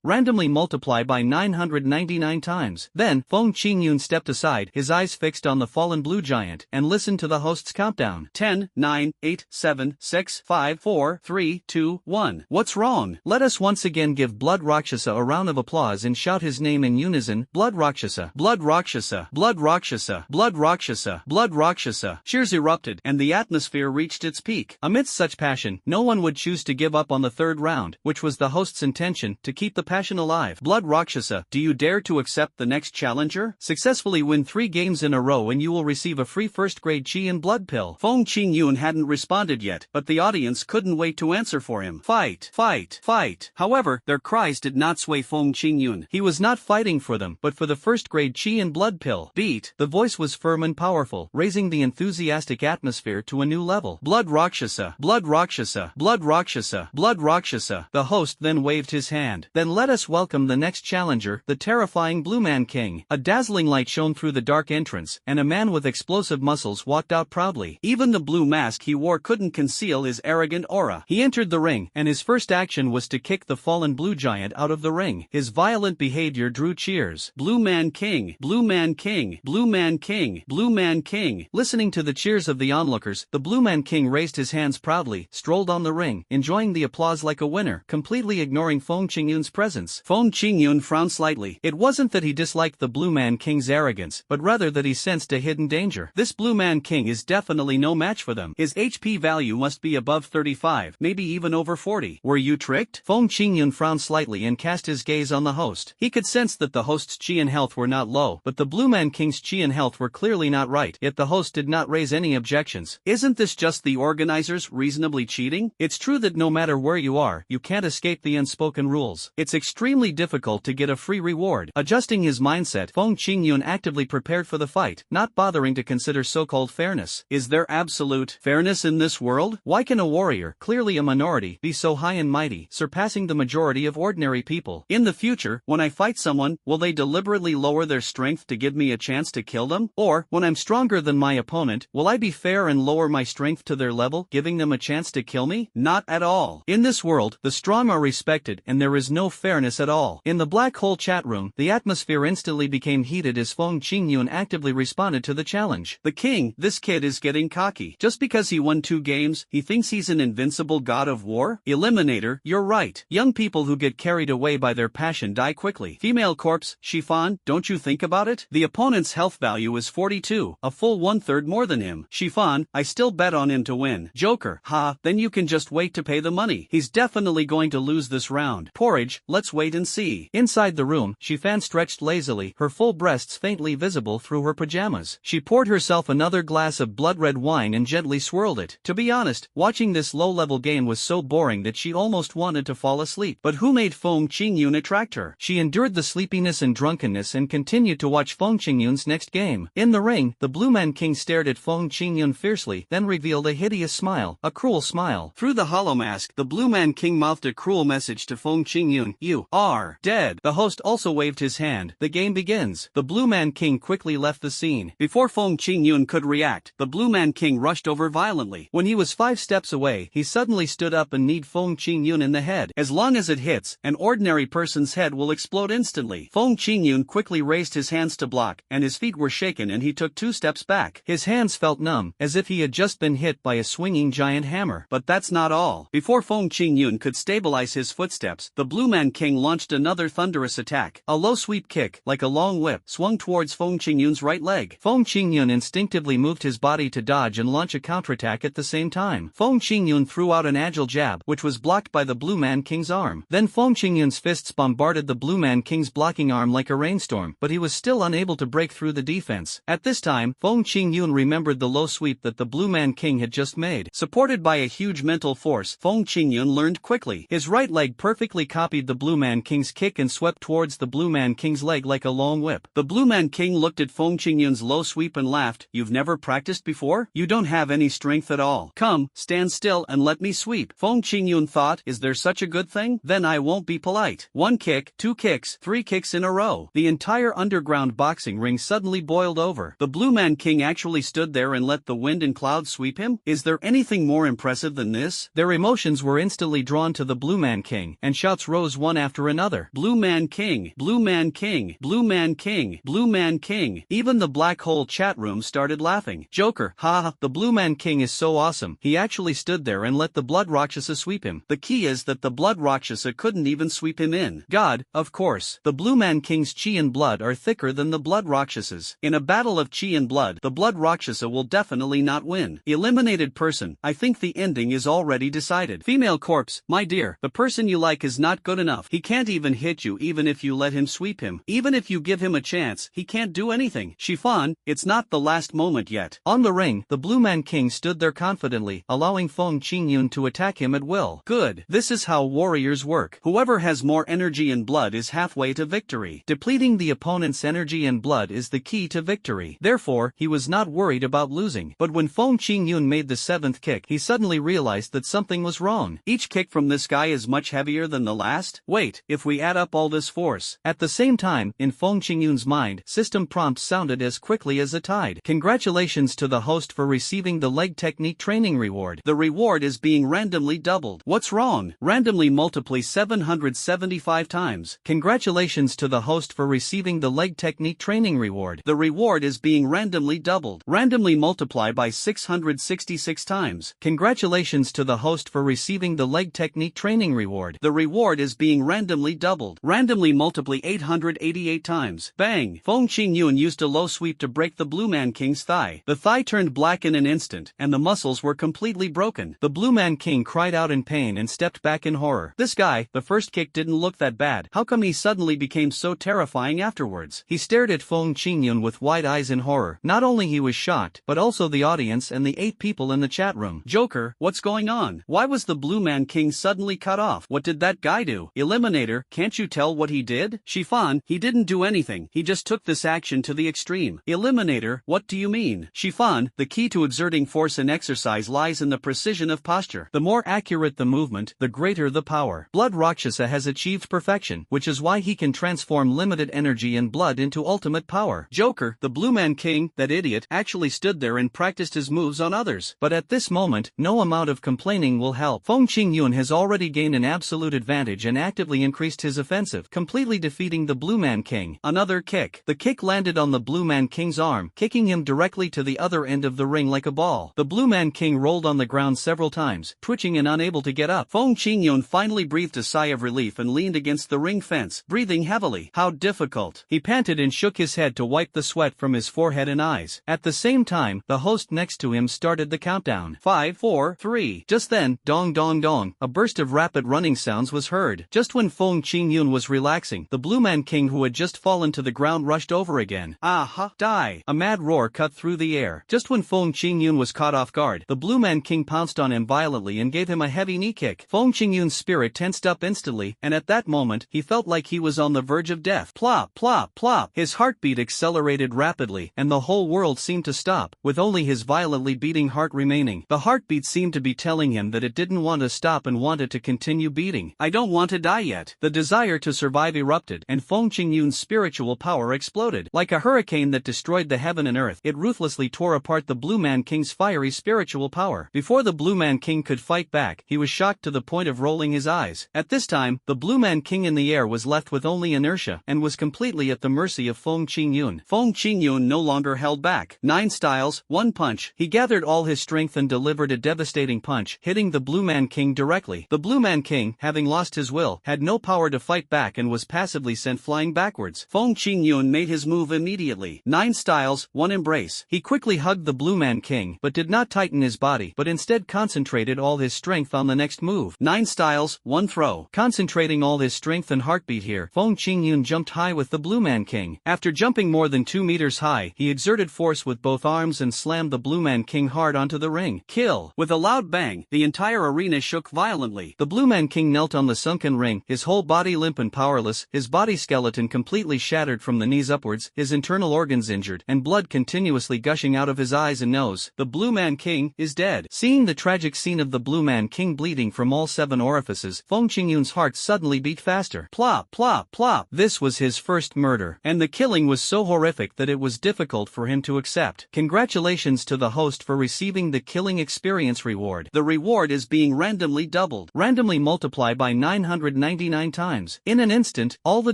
Randomly multiply by 999 times. Then, Feng Qingyun stepped aside, his eyes fixed on the fallen blue giant, and listened to the host's countdown. 10, 9, 8, 7, 6, 5, 4, 3, 2, 1. What's wrong? Let us once again give Blood Rakshasa a round of applause and shout his name in unison. Blood Rakshasa. Blood Rakshasa. Blood Rakshasa. Blood Rakshasa. Blood Rakshasa. Cheers erupted, and the atmosphere reached its peak. Amidst such passion, no one would choose to give up on the third round, which was the host's intention, to keep the passion alive. Blood Rakshasa, do you dare to accept the next challenger? Successfully win 3 games in a row and you will receive a free first-grade Qi and Blood pill. Feng Qingyun hadn't responded yet, but the audience couldn't wait to answer for him. Fight! Fight! Fight! However, their cries did not sway Feng Qingyun. He was not fighting for them, but for the first-grade Qi and Blood pill. Beat! The voice was firm and powerful, raising the enthusiastic atmosphere to a new level. Blood Rakshasa! Blood Rakshasa! Blood Rakshasa! Blood Rakshasa! The host then waved his hand. Then let us welcome the next challenger, the terrifying Blue Man King. A dazzling light shone through the dark entrance, and a man with explosive muscles walked out proudly. Even the blue mask he wore couldn't conceal his arrogant aura. He entered the ring, and his first action was to kick the fallen blue giant out of the ring. His violent behavior drew cheers. Blue Man King! Blue Man King! Blue Man King! Blue Man King! Listening to the cheers of the onlookers, the Blue Man King raised his hands proudly, strolled on the ring, enjoying the applause like a winner, completely ignoring Feng Qingyun's presence. Feng Qingyun frowned slightly. It wasn't that he disliked the Blue Man King's arrogance, but rather that he sensed a hidden danger. This Blue Man King is definitely no match for them. His HP value must be above 35, maybe even over 40. Were you tricked? Feng Qingyun frowned slightly and cast his gaze on the host. He could sense that the host's Qi and health were not low, but the Blue Man King's Qi and health were clearly not right, yet the host did not raise any objections. Isn't this just the organizers reasonably cheating? It's true that no matter where you are, you can't escape the unspoken rules. It's extremely difficult to get a free reward. Adjusting his mindset, Feng Qingyun actively prepared for the fight, not bothering to consider so-called fairness. Is there absolute fairness in this world? Why can a warrior, clearly a minority, be so high and mighty, surpassing the majority of ordinary people? In the future, when I fight someone, will they deliberately lower their strength to give me a chance to kill them? Or, when I'm stronger than my opponent, will I be fair and lower my strength to their level, giving them a chance to kill me? Not at all. In this world, the strong are respected and there is no fairness at all. In the black hole chat room, the atmosphere instantly became heated as Feng Qingyun actively responded to the challenge. The king, this kid is getting cocky. Just because he won 2 games, he thinks he's an invincible god of war? Eliminator, you're right. Young people who get carried away by their passion die quickly. Female corpse, Chiffon, don't you think about it? The opponent's health value is 42, a full 1/3 more than him. Chiffon, I still bet on him to win. Joker, ha, then you can just wait to pay the money. He's definitely going to lose this round. Porridge, let's wait and see. Inside the room, Chiffon stretched lazily, her full breasts faintly visible through her pajamas. She poured herself another glass of blood-red wine and gently swirled it. To be honest, watching this low-level game was so boring that she almost wanted to fall asleep. But who made Feng Qingyun attract her? She endured the sleepiness and drunkenness and continued to watch Feng Qingyun's next game. In the ring, the Blue Man King stared at Feng Qingyun fiercely, then revealed a hideous smile, a cruel smile. Through the hollow mask, the Blue Man King mouthed a cruel message to Feng Qingyun. You are dead. The host also waved his hand. The game begins. The Blue Man King quickly left the scene. Before Feng Qingyun could react, the Blue Man King rushed over violently. When he was 5 steps away, he suddenly stood up and kneed Feng Qingyun in the head. As long as it hits, an ordinary person's head will explode instantly. Feng Qingyun quickly raised his hands to block, and his feet were shaken and he took 2 steps back. His hands felt numb, as if he had just been hit by a swinging giant hammer. But that's not all. Before Feng Qingyun could stabilize his footsteps, the Blue Man King launched another thunderous attack. A low sweep kick, like a long whip, swung towards Feng Qingyun's right leg. Feng Qingyun instinctively moved his body to dodge and launch a counterattack at the same time. Feng Qingyun threw out an agile jab, which was blocked by the Blue Man King's arm. Then Feng Qingyun's fists bombarded the Blue Man King's blocking arm like a rainstorm, but he was still unable to break through the defense. At this time, Feng Qingyun remembered the low sweep that the Blue Man King had just made. Supported by a huge mental force, Feng Qingyun learned quickly. His right leg perfectly copied the Blue Man King's kick and swept towards the Blue Man King's leg like a long whip. The Blue Man King looked at Feng Qingyun's low sweep and laughed. You've never practiced before? You don't have any strength at all. Come, stand still and let me sweep. Feng Qingyun thought, is there such a good thing? Then I won't be polite. 1 kick, 2 kicks, 3 kicks in a row. The entire underground boxing ring suddenly boiled over. The Blue Man King actually stood there and let the wind and clouds sweep him? Is there anything more impressive than this? Their emotions were instantly drawn to the Blue Man King, and and shouts rose one after another. Blue Man King, Blue Man King, Blue Man King, Blue Man King. Even the black hole chat room started laughing. Joker, haha, the Blue Man King is so awesome. He actually stood there and let the blood Rakshasa sweep him. The key is that the blood Rakshasa couldn't even sweep him in. God, of course. The Blue Man King's chi and blood are thicker than the blood Rakshasa's. In a battle of chi and blood, the blood Rakshasa will definitely not win. Eliminated person, I think the ending is already decided. Female corpse, my dear, the person you like is not good enough. He can't even hit you even if you let him sweep him. Even if you give him a chance, he can't do anything. Chiffon, it's not the last moment yet. On the ring, the Blue Man King stood there confidently, allowing Feng Qingyun to attack him at will. Good. This is how warriors work. Whoever has more energy and blood is halfway to victory. Depleting the opponent's energy and blood is the key to victory. Therefore, he was not worried about losing. But when Feng Qingyun made the seventh kick, he suddenly realized that something was wrong. Each kick from this guy is much heavier than the last? Wait, if we add up all this force. At the same time, in Feng Qingyun's mind, system prompts sounded as quickly as a tide. Congratulations to the host for receiving the leg technique training reward. The reward is being randomly doubled. What's wrong? Randomly multiply 775 times. Congratulations to the host for receiving the leg technique training reward. The reward is being randomly doubled. Randomly multiply by 666 times. Congratulations to the host for receiving the leg technique training reward. The reward is being randomly doubled. Randomly multiply 888 times. Bang! Feng Qingyun used a low sweep to break the Blue Man King's thigh. The thigh turned black in an instant, and the muscles were completely broken. The Blue Man King cried out in pain and stepped back in horror. This guy, the first kick didn't look that bad. How come he suddenly became so terrifying afterwards? He stared at Feng Qingyun with wide eyes in horror. Not only he was shocked, but also the audience and the 8 people in the chat room. Joker, what's going on? Why was the Blue Man King suddenly cut off? What did that guy do? Eliminator, can't you tell what he did? Chiffon, he didn't do anything. He just took this action to the extreme. Eliminator, what do you mean? Chiffon, the key to exerting force in exercise lies in the precision of posture. The more accurate the movement, the greater the power. Blood Rakshasa has achieved perfection, which is why he can transform limited energy and blood into ultimate power. Joker, the Blue Man King, that idiot, actually stood there and practiced his moves on others. But at this moment, no amount of complaining will help. Feng Qingyun has already gained an absolute advantage and actively increased his offensive, completely defeating the Blue Man King. Another kick. The kick landed on the Blue Man King's arm, kicking him directly to the other end of the ring like a ball. The Blue Man King rolled on the ground several times, twitching and unable to get up. Feng Qingyun finally breathed a sigh of relief and leaned against the ring fence, breathing heavily. How difficult. He panted and shook his head to wipe the sweat from his forehead and eyes. At the same time, the host next to him started the countdown. 5, 4, 3. Just then, dong dong dong, a burst of rapid running sounds was heard. Just when Feng Qingyun was relaxing, the Blue Man King who had just fallen to the ground rushed over again. Aha, die! A mad roar cut through the air. Just when Feng Qingyun was caught off guard, the Blue Man King pounced on him violently and gave him a heavy knee kick. Feng Qingyun's spirit tensed up instantly, and at that moment, he felt like he was on the verge of death. Plop, plop, plop. His heartbeat accelerated rapidly, and the whole world seemed to stop, with only his violently beating heart remaining. The heartbeat seemed to be telling him that it didn't want to stop and wanted to continue beating. I don't want to die yet. The desire to survive erupted, and Feng Qingyun's spiritual power exploded. Like a hurricane that destroyed the heaven and earth, it ruthlessly tore apart the Blue Man King's fiery spiritual power. Before the Blue Man King could fight back, he was shocked to the point of rolling his eyes. At this time, the Blue Man King in the air was left with only inertia, and was completely at the mercy of Feng Qingyun. Feng Qingyun no longer held back. 9 styles, 1 punch. He gathered all his strength and delivered a devastating punch, hitting the Blue Man King directly. The Blue Man King, having lost his will, had no power to fight back and was passively sent flying backwards. Feng Qingyun made his move immediately. 9 styles, 1 embrace. He quickly hugged the Blue Man King, but did not tighten his body, but instead concentrated all his strength on the next move. 9 styles, 1 throw. Concentrating all his strength and heartbeat here, Feng Qingyun jumped high with the Blue Man King. After jumping more than 2 meters high, he exerted force with both arms and slammed the Blue Man King hard onto the ring. Kill! With a loud bang, the entire arena shook violently. The Blue Man King knelt on the sunken ring, his whole body limp and powerless, his body skeleton completely shattered from the knees upwards, his internal organs injured, and blood continuously gushing out of his eyes and nose. The Blue Man King is dead. Seeing the tragic scene of the Blue Man King bleeding from all 7 orifices, Feng Qingyun's heart suddenly beat faster. Plop, plop, plop. This was his first murder, and the killing was so horrific that it was difficult for him to accept. Congratulations to the host for receiving the killing experience reward. The reward is being randomly doubled. Randomly multiply by 999 times. In an instant, all the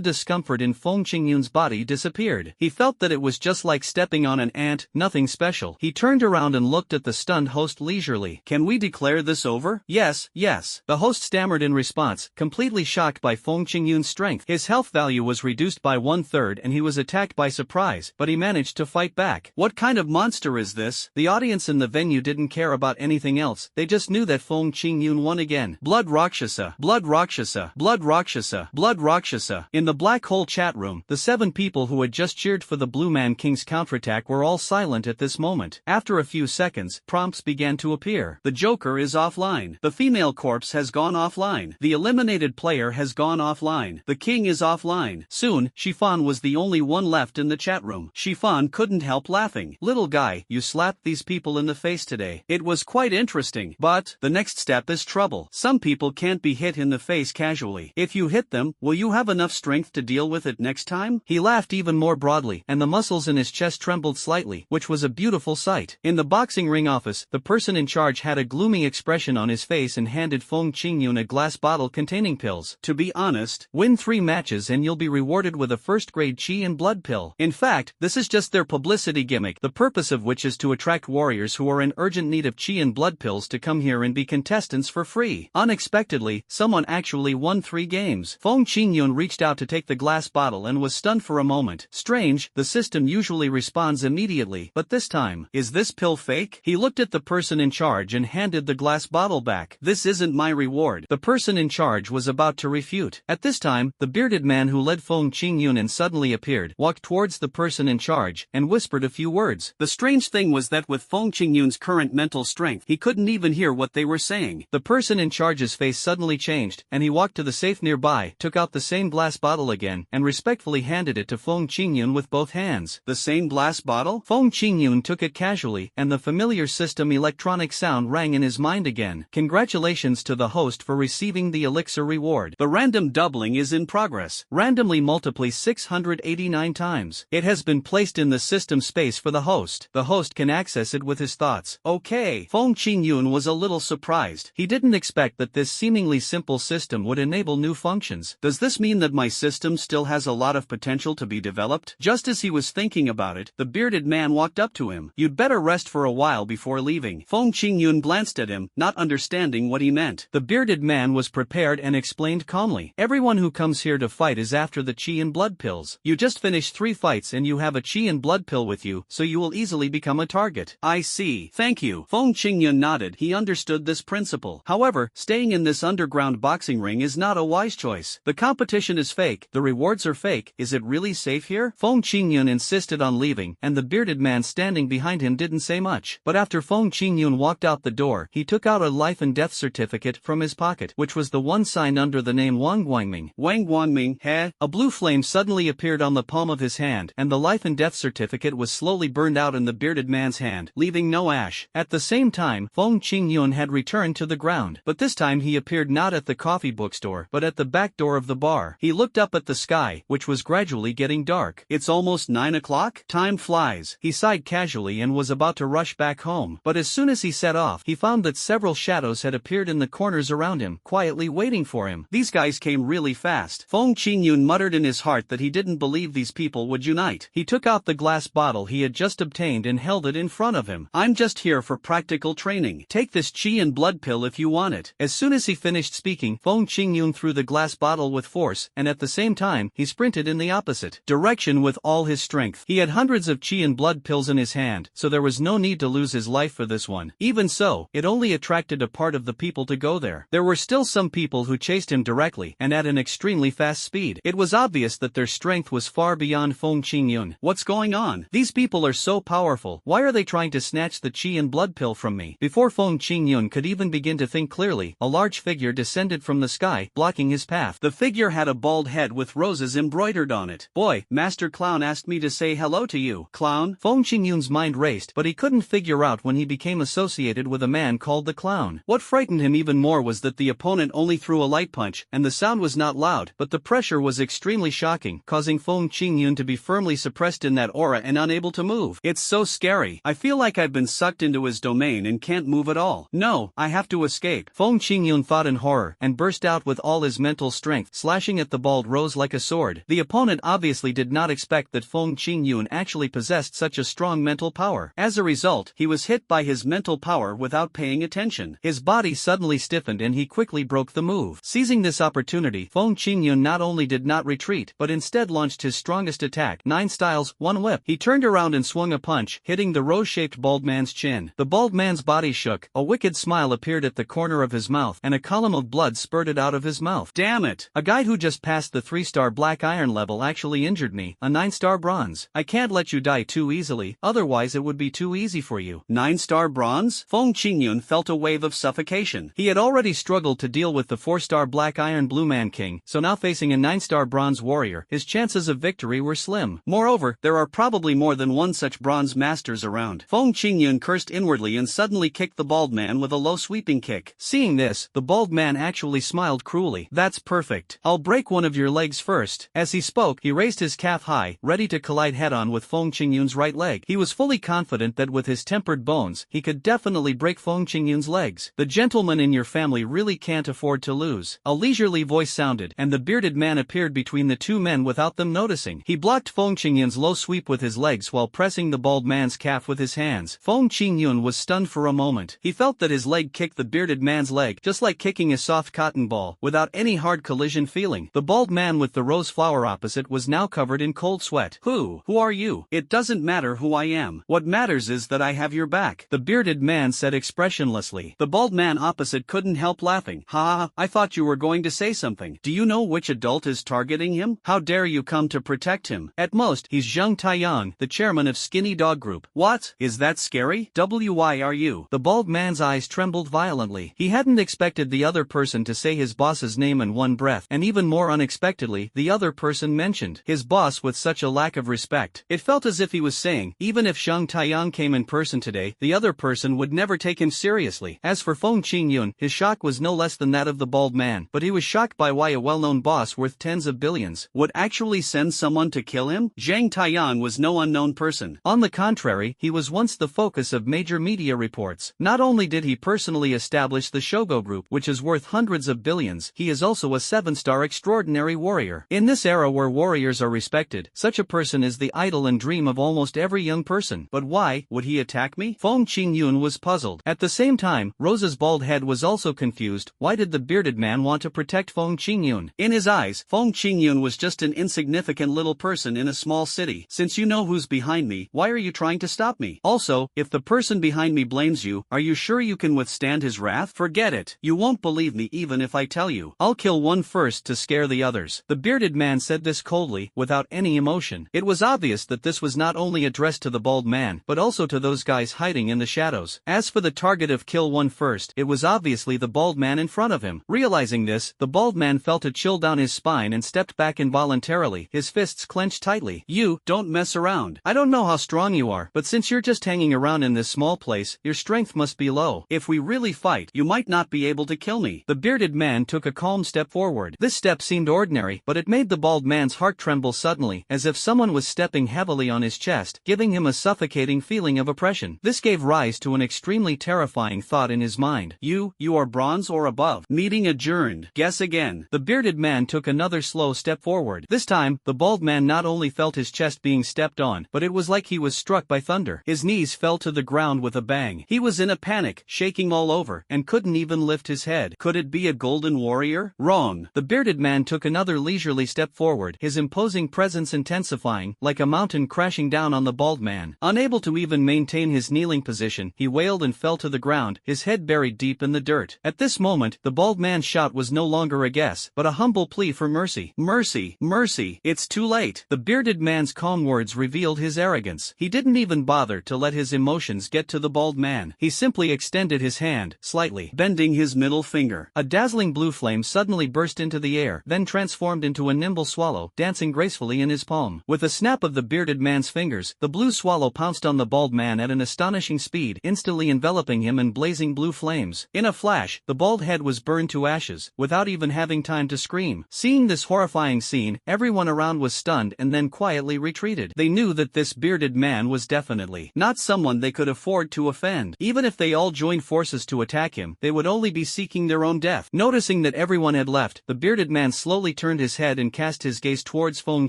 discomfort in Feng Qingyun's body disappeared. He felt that it was just like stepping on an ant, nothing special. He turned around and looked at the stunned host leisurely. "Can we declare this over?" "Yes, yes," the host stammered in response, completely shocked by Feng Qingyun's strength. His health value was reduced by 1/3 and he was attacked by surprise, but he managed to fight back. What kind of monster is this? The audience in the venue didn't care about anything else, they just knew that Feng Qingyun won again. Blood Rakshasa, Blood Rakshasa, Blood Rakshasa, Blood Rakshasa. In the black hole chat room, the 7 people who had just cheered for the Blue Man King's counterattack were all silent at this moment. After a few seconds, prompts began to appear. The Joker is offline. The female corpse has gone offline. The eliminated player has gone offline. The king is offline. Soon, Shifan was the only one left in the chat room. Shifan couldn't help laughing. "Little guy, you slapped these people in the face today. It was quite interesting. But the next step is trouble. Some people can't be hit in the face casually. If you hit them, will you have enough strength to deal with it next time?" He laughed even more broadly, and the muscles in his chest trembled slightly, which was a beautiful sight. In the boxing ring office, the person in charge had a gloomy expression on his face and handed Feng Qingyun a glass bottle containing pills. "To be honest, win 3 matches and you'll be rewarded with a first-grade chi and blood pill. In fact, this is just their publicity gimmick, the purpose of which is to attract warriors who are in urgent need of chi and blood pills to come here and be contestants for free." Unexpectedly, someone actually won 3 games. Feng Qingyun reached out to take the glass bottle and was stunned for a moment. Strange, the system usually responds immediately, but this time, is this pill fake? He looked at the person in charge and handed the glass bottle back. "This isn't my reward." The person in charge was about to refute. At this time, the bearded man who led Feng Qingyun and suddenly appeared, walked towards the person in charge, and whispered a few words. The strange thing was that with Feng Qingyun's current mental strength, he couldn't even hear what they were saying. The person in charge's face suddenly changed, and he walked to the safe nearby, took out the same glass bottle again, and respectfully handed it to Feng Qingyun with both hands. The same glass bottle? Feng Qingyun took it casually, and the familiar system electronic sound rang in his mind again. Congratulations to the host for receiving the elixir reward. The random doubling is in progress. Randomly multiply 689 times. It has been placed in the system space for the host. The host can access it with his thoughts. Okay. Feng Qingyun was a little surprised. He didn't expect that this seemingly simple system would enable new functions. Does this mean that my system still has a lot of potential to be developed? Just as he was thinking about it, the bearded man walked up to him. "You'd better rest for a while before leaving." Feng Qingyun glanced at him, not understanding what he meant. The bearded man was prepared and explained calmly. "Everyone who comes here to fight is after the chi and blood pills. You just finished 3 fights and you have a chi and blood pill with you, so you will easily become a target." "I see. Thank you." Feng Qingyun nodded. He understood this principle. However, staying in this underground boxing ring is not a wise choice. The competition is fake, the rewards are fake. Is it really safe here? Feng Qingyun insisted on leaving, and the bearded man standing behind him didn't say much. But after Feng Qingyun walked out the door, he took out a life and death certificate from his pocket, which was the one signed under the name Wang Guangming. Wang Guangming, heh? A blue flame suddenly appeared on the palm of his hand, and the life and death certificate was slowly burned out in the bearded man's hand, leaving no ash. At the same time, Feng Qingyun had returned to the ground, but this time he appeared not at the coffee bookstore, but at the back door of the bar. He looked up at the sky, which was gradually getting dark. It's almost 9 o'clock? Time flies. He sighed casually and was about to rush back home, but as soon as he set off, he found that several shadows had appeared in the corners around him, quietly waiting for him. These guys came really fast. Feng Qingyun muttered in his heart that he didn't believe these people would unite. He took out the glass bottle he had just obtained and held it in front of him. "I'm just here for practical training. Take this chi and blood pill if you want it." As soon as he finished speaking, Feng Qingyun threw the glass bottle with force, and at the same time, he sprinted in the opposite direction with all his strength. He had hundreds of chi and blood pills in his hand, so there was no need to lose his life for this one. Even so, it only attracted a part of the people to go there. There were still some people who chased him directly and at an extremely fast speed. It was obvious that their strength was far beyond Feng Qingyun. What's going on? These people are so powerful. Why are they trying to snatch the chi and blood pill from me? Before Feng Qingyun could even begin to think clearly, a large figure descended from the sky, blocking his path. The figure had a bald head with roses embroidered on it. "Boy, Master Clown asked me to say hello to you." Clown? Feng Qingyun's mind raced, but he couldn't figure out when he became associated with a man called the Clown. What frightened him even more was that the opponent only threw a light punch, and the sound was not loud, but the pressure was extremely shocking, causing Feng Qingyun to be firmly suppressed in that aura and unable to move. "It's so scary. I feel like I've been sucked into his domain and can't move at all. No, I have to escape." Feng Qingyun thought in horror, and burst out with all his mental strength, slashing at the bald rose like a sword. The opponent obviously did not expect that Feng Qingyun actually possessed such a strong mental power. As a result, he was hit by his mental power without paying attention. His body suddenly stiffened and he quickly broke the move. Seizing this opportunity, Feng Qingyun not only did not retreat, but instead launched his strongest attack, 9 styles, 1 whip. He turned around and swung a punch, hitting the rose-shaped bald man's chin. The bald man's body shook, a wicked smile appeared at the corner of his mouth, and a column of blood spurted out of his mouth. Damn it! A guy who just passed the 3-star black iron level actually injured me, a 9-star bronze. I can't let you die too easily, otherwise it would be too easy for you. 9-star bronze? Feng Qingyun felt a wave of suffocation. He had already struggled to deal with the 4-star black iron blue man king, so now facing a 9-star bronze warrior, his chances of victory were slim. Moreover, there are probably more than one such bronze masters around. Feng Qingyun cursed inwardly and suddenly kicked the bald man with a low sweeping kick. Seeing this, the bald man actually smiled cruelly. That's perfect. I'll break one of your legs first. As he spoke, he raised his calf high, ready to collide head-on with Feng Qingyun's right leg. He was fully confident that with his tempered bones, he could definitely break Feng Qingyun's legs. The gentleman in your family really can't afford to lose. A leisurely voice sounded, and the bearded man appeared between the two men without them noticing. He blocked Feng Qingyun's low sweep with his legs while pressing the bald man's calf with his hands. Feng Qingyun was stunned for a moment. He felt that his leg kicked the bearded man's leg, just like kicking a soft cotton ball, without any hard collision feeling. The bald man with the rose flower opposite was now covered in cold sweat. Who are you? It doesn't matter who I am. What matters is that I have your back, the bearded man said expressionlessly. The bald man opposite couldn't help laughing. Ha, I thought you were going to say something. Do you know which adult is targeting him? How dare you come to protect him? At most, he's Zheng Taiyang, the chairman of Skinny Dog Group. What? Is that scary? Why are you? The bald man's eyes trembled violently. He hadn't expected the other person to say his boss's name in one breath, and even more unexpectedly, the other person mentioned his boss with such a lack of respect. It felt as if he was saying, even if Zheng Taiyang came in person today, the other person would never take him seriously. As for Feng Qingyun, his shock was no less than that of the bald man, but he was shocked by why a well-known boss worth tens of billions would actually send someone to kill him. Zheng Taiyang was no unknown person. On the contrary, he was once the focus of major media reports. Not only did he personally establish the Shogo Group, which is worth hundreds of billions, he is also a 7-star extraordinary warrior. In this era where warriors are respected, such a person is the idol and dream of almost every young person. But why would he attack me? Feng Qingyun was puzzled. At the same time, Rose's bald head was also confused. Why did the bearded man want to protect Feng Qingyun? In his eyes, Feng Qingyun was just an insignificant little person in a small city. Since you know who's behind me, why are you trying to stop me? Also, if the person behind me blames you, are you sure you can withstand his wrath? Forget it. You won't believe me even if I tell you. I'll kill one first to scare the others. The bearded man said this coldly, without any emotion. It was obvious that this was not only addressed to the bald man, but also to those guys hiding in the shadows. As for the target of kill one first, it was obviously the bald man in front of him. Realizing this, the bald man felt a chill down his spine and stepped back involuntarily, his fists clenched tightly. You, don't mess around. I don't know how strong you are, but since you're just hanging around in this small place, your strength must be low. If we really fight, you might not be able to kill me. The bearded man took a calm step forward. This step seemed ordinary, but it made the bald man's heart tremble suddenly, as if someone was stepping heavily on his chest, giving him a suffocating feeling of oppression. This gave rise to an extremely terrifying thought in his mind. You are bronze or above. Meeting adjourned. Guess again. The bearded man took another slow step forward. This time, the bald man not only felt his chest being stepped on, but it was like he was struck by thunder. His knees fell to the ground with a bang. He was in a panic, shaking all over, and couldn't even lift his head. Could it be a golden warrior? Wrong. The bearded man took another leisurely step forward, his imposing presence intensifying, like a mountain crashing down on the bald man. Unable to even maintain his kneeling position, he wailed and fell to the ground, his head buried deep in the dirt. At this moment, the bald man's shout was no longer a guess, but a humble plea for mercy. Mercy, mercy, it's too late. The bearded man's calm words revealed his arrogance. He didn't even bother to let his emotions get to the bald man. He simply extended his hand, slightly bending his middle finger. A dazzling blue flame suddenly burst into the air, then transformed into a nimble swallow, dancing gracefully in his palm. With a snap of the bearded man's fingers, the blue swallow pounced on the bald man at an astonishing speed, instantly enveloping him in blazing blue flames. In a flash, the bald head was burned to ashes, without even having time to scream. Seeing this horrifying scene, everyone around was stunned and then quietly retreated. They knew that this bearded man was definitely not someone they could afford to offend. Even if they all joined forces to attack him, they would only be seeking their own death. death. Noticing that everyone had left, the bearded man slowly turned his head and cast his gaze towards Feng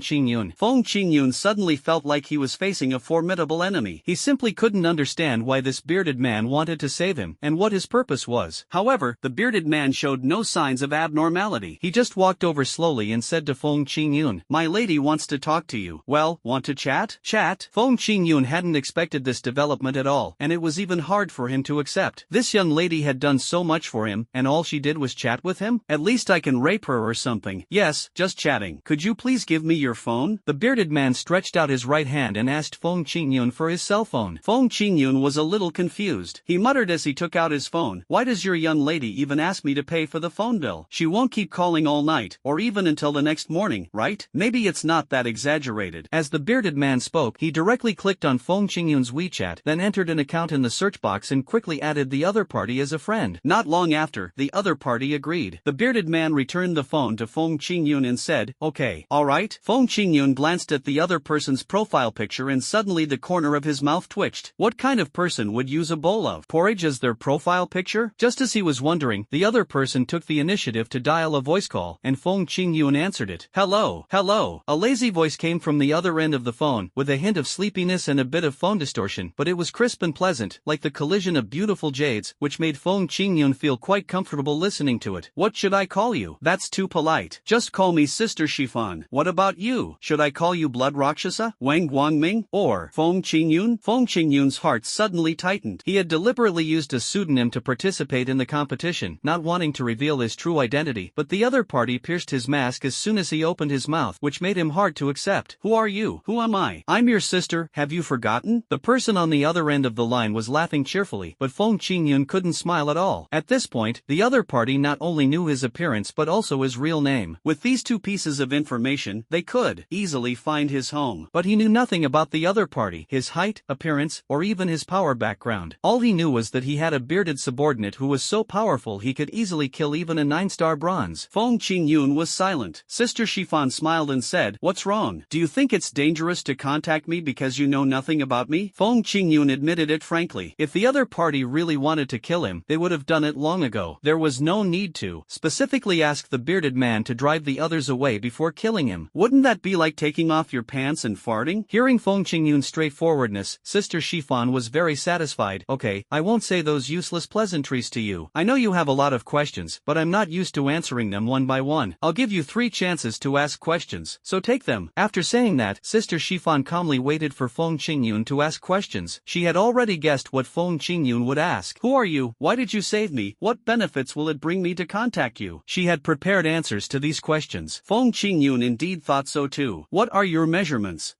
Qingyun. Feng Qingyun suddenly felt like he was facing a formidable enemy. He simply couldn't understand why this bearded man wanted to save him, and what his purpose was. However, the bearded man showed no signs of abnormality. He just walked over slowly and said to Feng Qingyun, "My lady wants to talk to you." "Well, want to chat?" Chat? Feng Qingyun hadn't expected this development at all, and it was even hard for him to accept. This young lady had done so much for him, and all she did was chat with him? At least I can rape her or something. Yes, just chatting. Could you please give me your phone? The bearded man stretched out his right hand and asked Feng Qingyun for his cell phone. Feng Qingyun was a little confused. He muttered as he took out his phone, "Why does your young lady even ask me to pay for the phone bill? She won't keep calling all night, or even until the next morning, right? Maybe it's not that exaggerated." As the bearded man spoke, he directly clicked on Feng Qingyun's WeChat, then entered an account in the search box and quickly added the other party as a friend. Not long after, the other party agreed. The bearded man returned the phone to Feng Qingyun and said, "Okay, alright." Feng Qingyun glanced at the other person's profile picture and suddenly the corner of his mouth twitched. What kind of person would use a bowl of porridge as their profile picture? Just as he was wondering, the other person took the initiative to dial a voice call, and Feng Qingyun answered it. "Hello, hello." A lazy voice came from the other end of the phone, with a hint of sleepiness and a bit of phone distortion, but it was crisp and pleasant, like the collision of beautiful jades, which made Feng Qingyun feel quite comfortable listening to it. "What should I call you? That's too polite. Just call me Sister Shifan. What about you? Should I call you Blood Rakshasa, Wang Guangming, or Feng Qingyun?" Feng Qingyun's heart suddenly tightened. He had deliberately used a pseudonym to participate in the competition, not wanting to reveal his true identity, but the other party pierced his mask as soon as he opened his mouth, which made him hard to accept. "Who are you? Who am I? I'm your sister, have you forgotten?" The person on the other end of the line was laughing cheerfully, but Feng Qingyun couldn't smile at all. At this point, the other party not only knew his appearance but also his real name. With these two pieces of information, they could easily find his home. But he knew nothing about the other party, his height, appearance, or even his power background. All he knew was that he had a bearded subordinate who was so powerful he could easily kill even a 9-star bronze. Feng Qingyun was silent. Sister Shifan smiled and said, "What's wrong? Do you think it's dangerous to contact me because you know nothing about me?" Feng Qingyun admitted it frankly. If the other party really wanted to kill him, they would have done it long ago. There was no need to specifically ask the bearded man to drive the others away before killing him. Wouldn't that be like taking off your pants and farting? Hearing Feng Qingyun's straightforwardness, Sister Shifan was very satisfied. "Okay, I won't say those useless pleasantries to you. I know you have a lot of questions, but I'm not used to answering them one by one. I'll give you 3 chances to ask questions, so take them." After saying that, Sister Shifan calmly waited for Feng Qingyun to ask questions. She had already guessed what Feng Qingyun would ask. "Who are you? Why did you save me? What benefits will it bring me to contact you?" She had prepared answers to these questions. Feng Qingyun indeed thought so too. "What are your measurements?"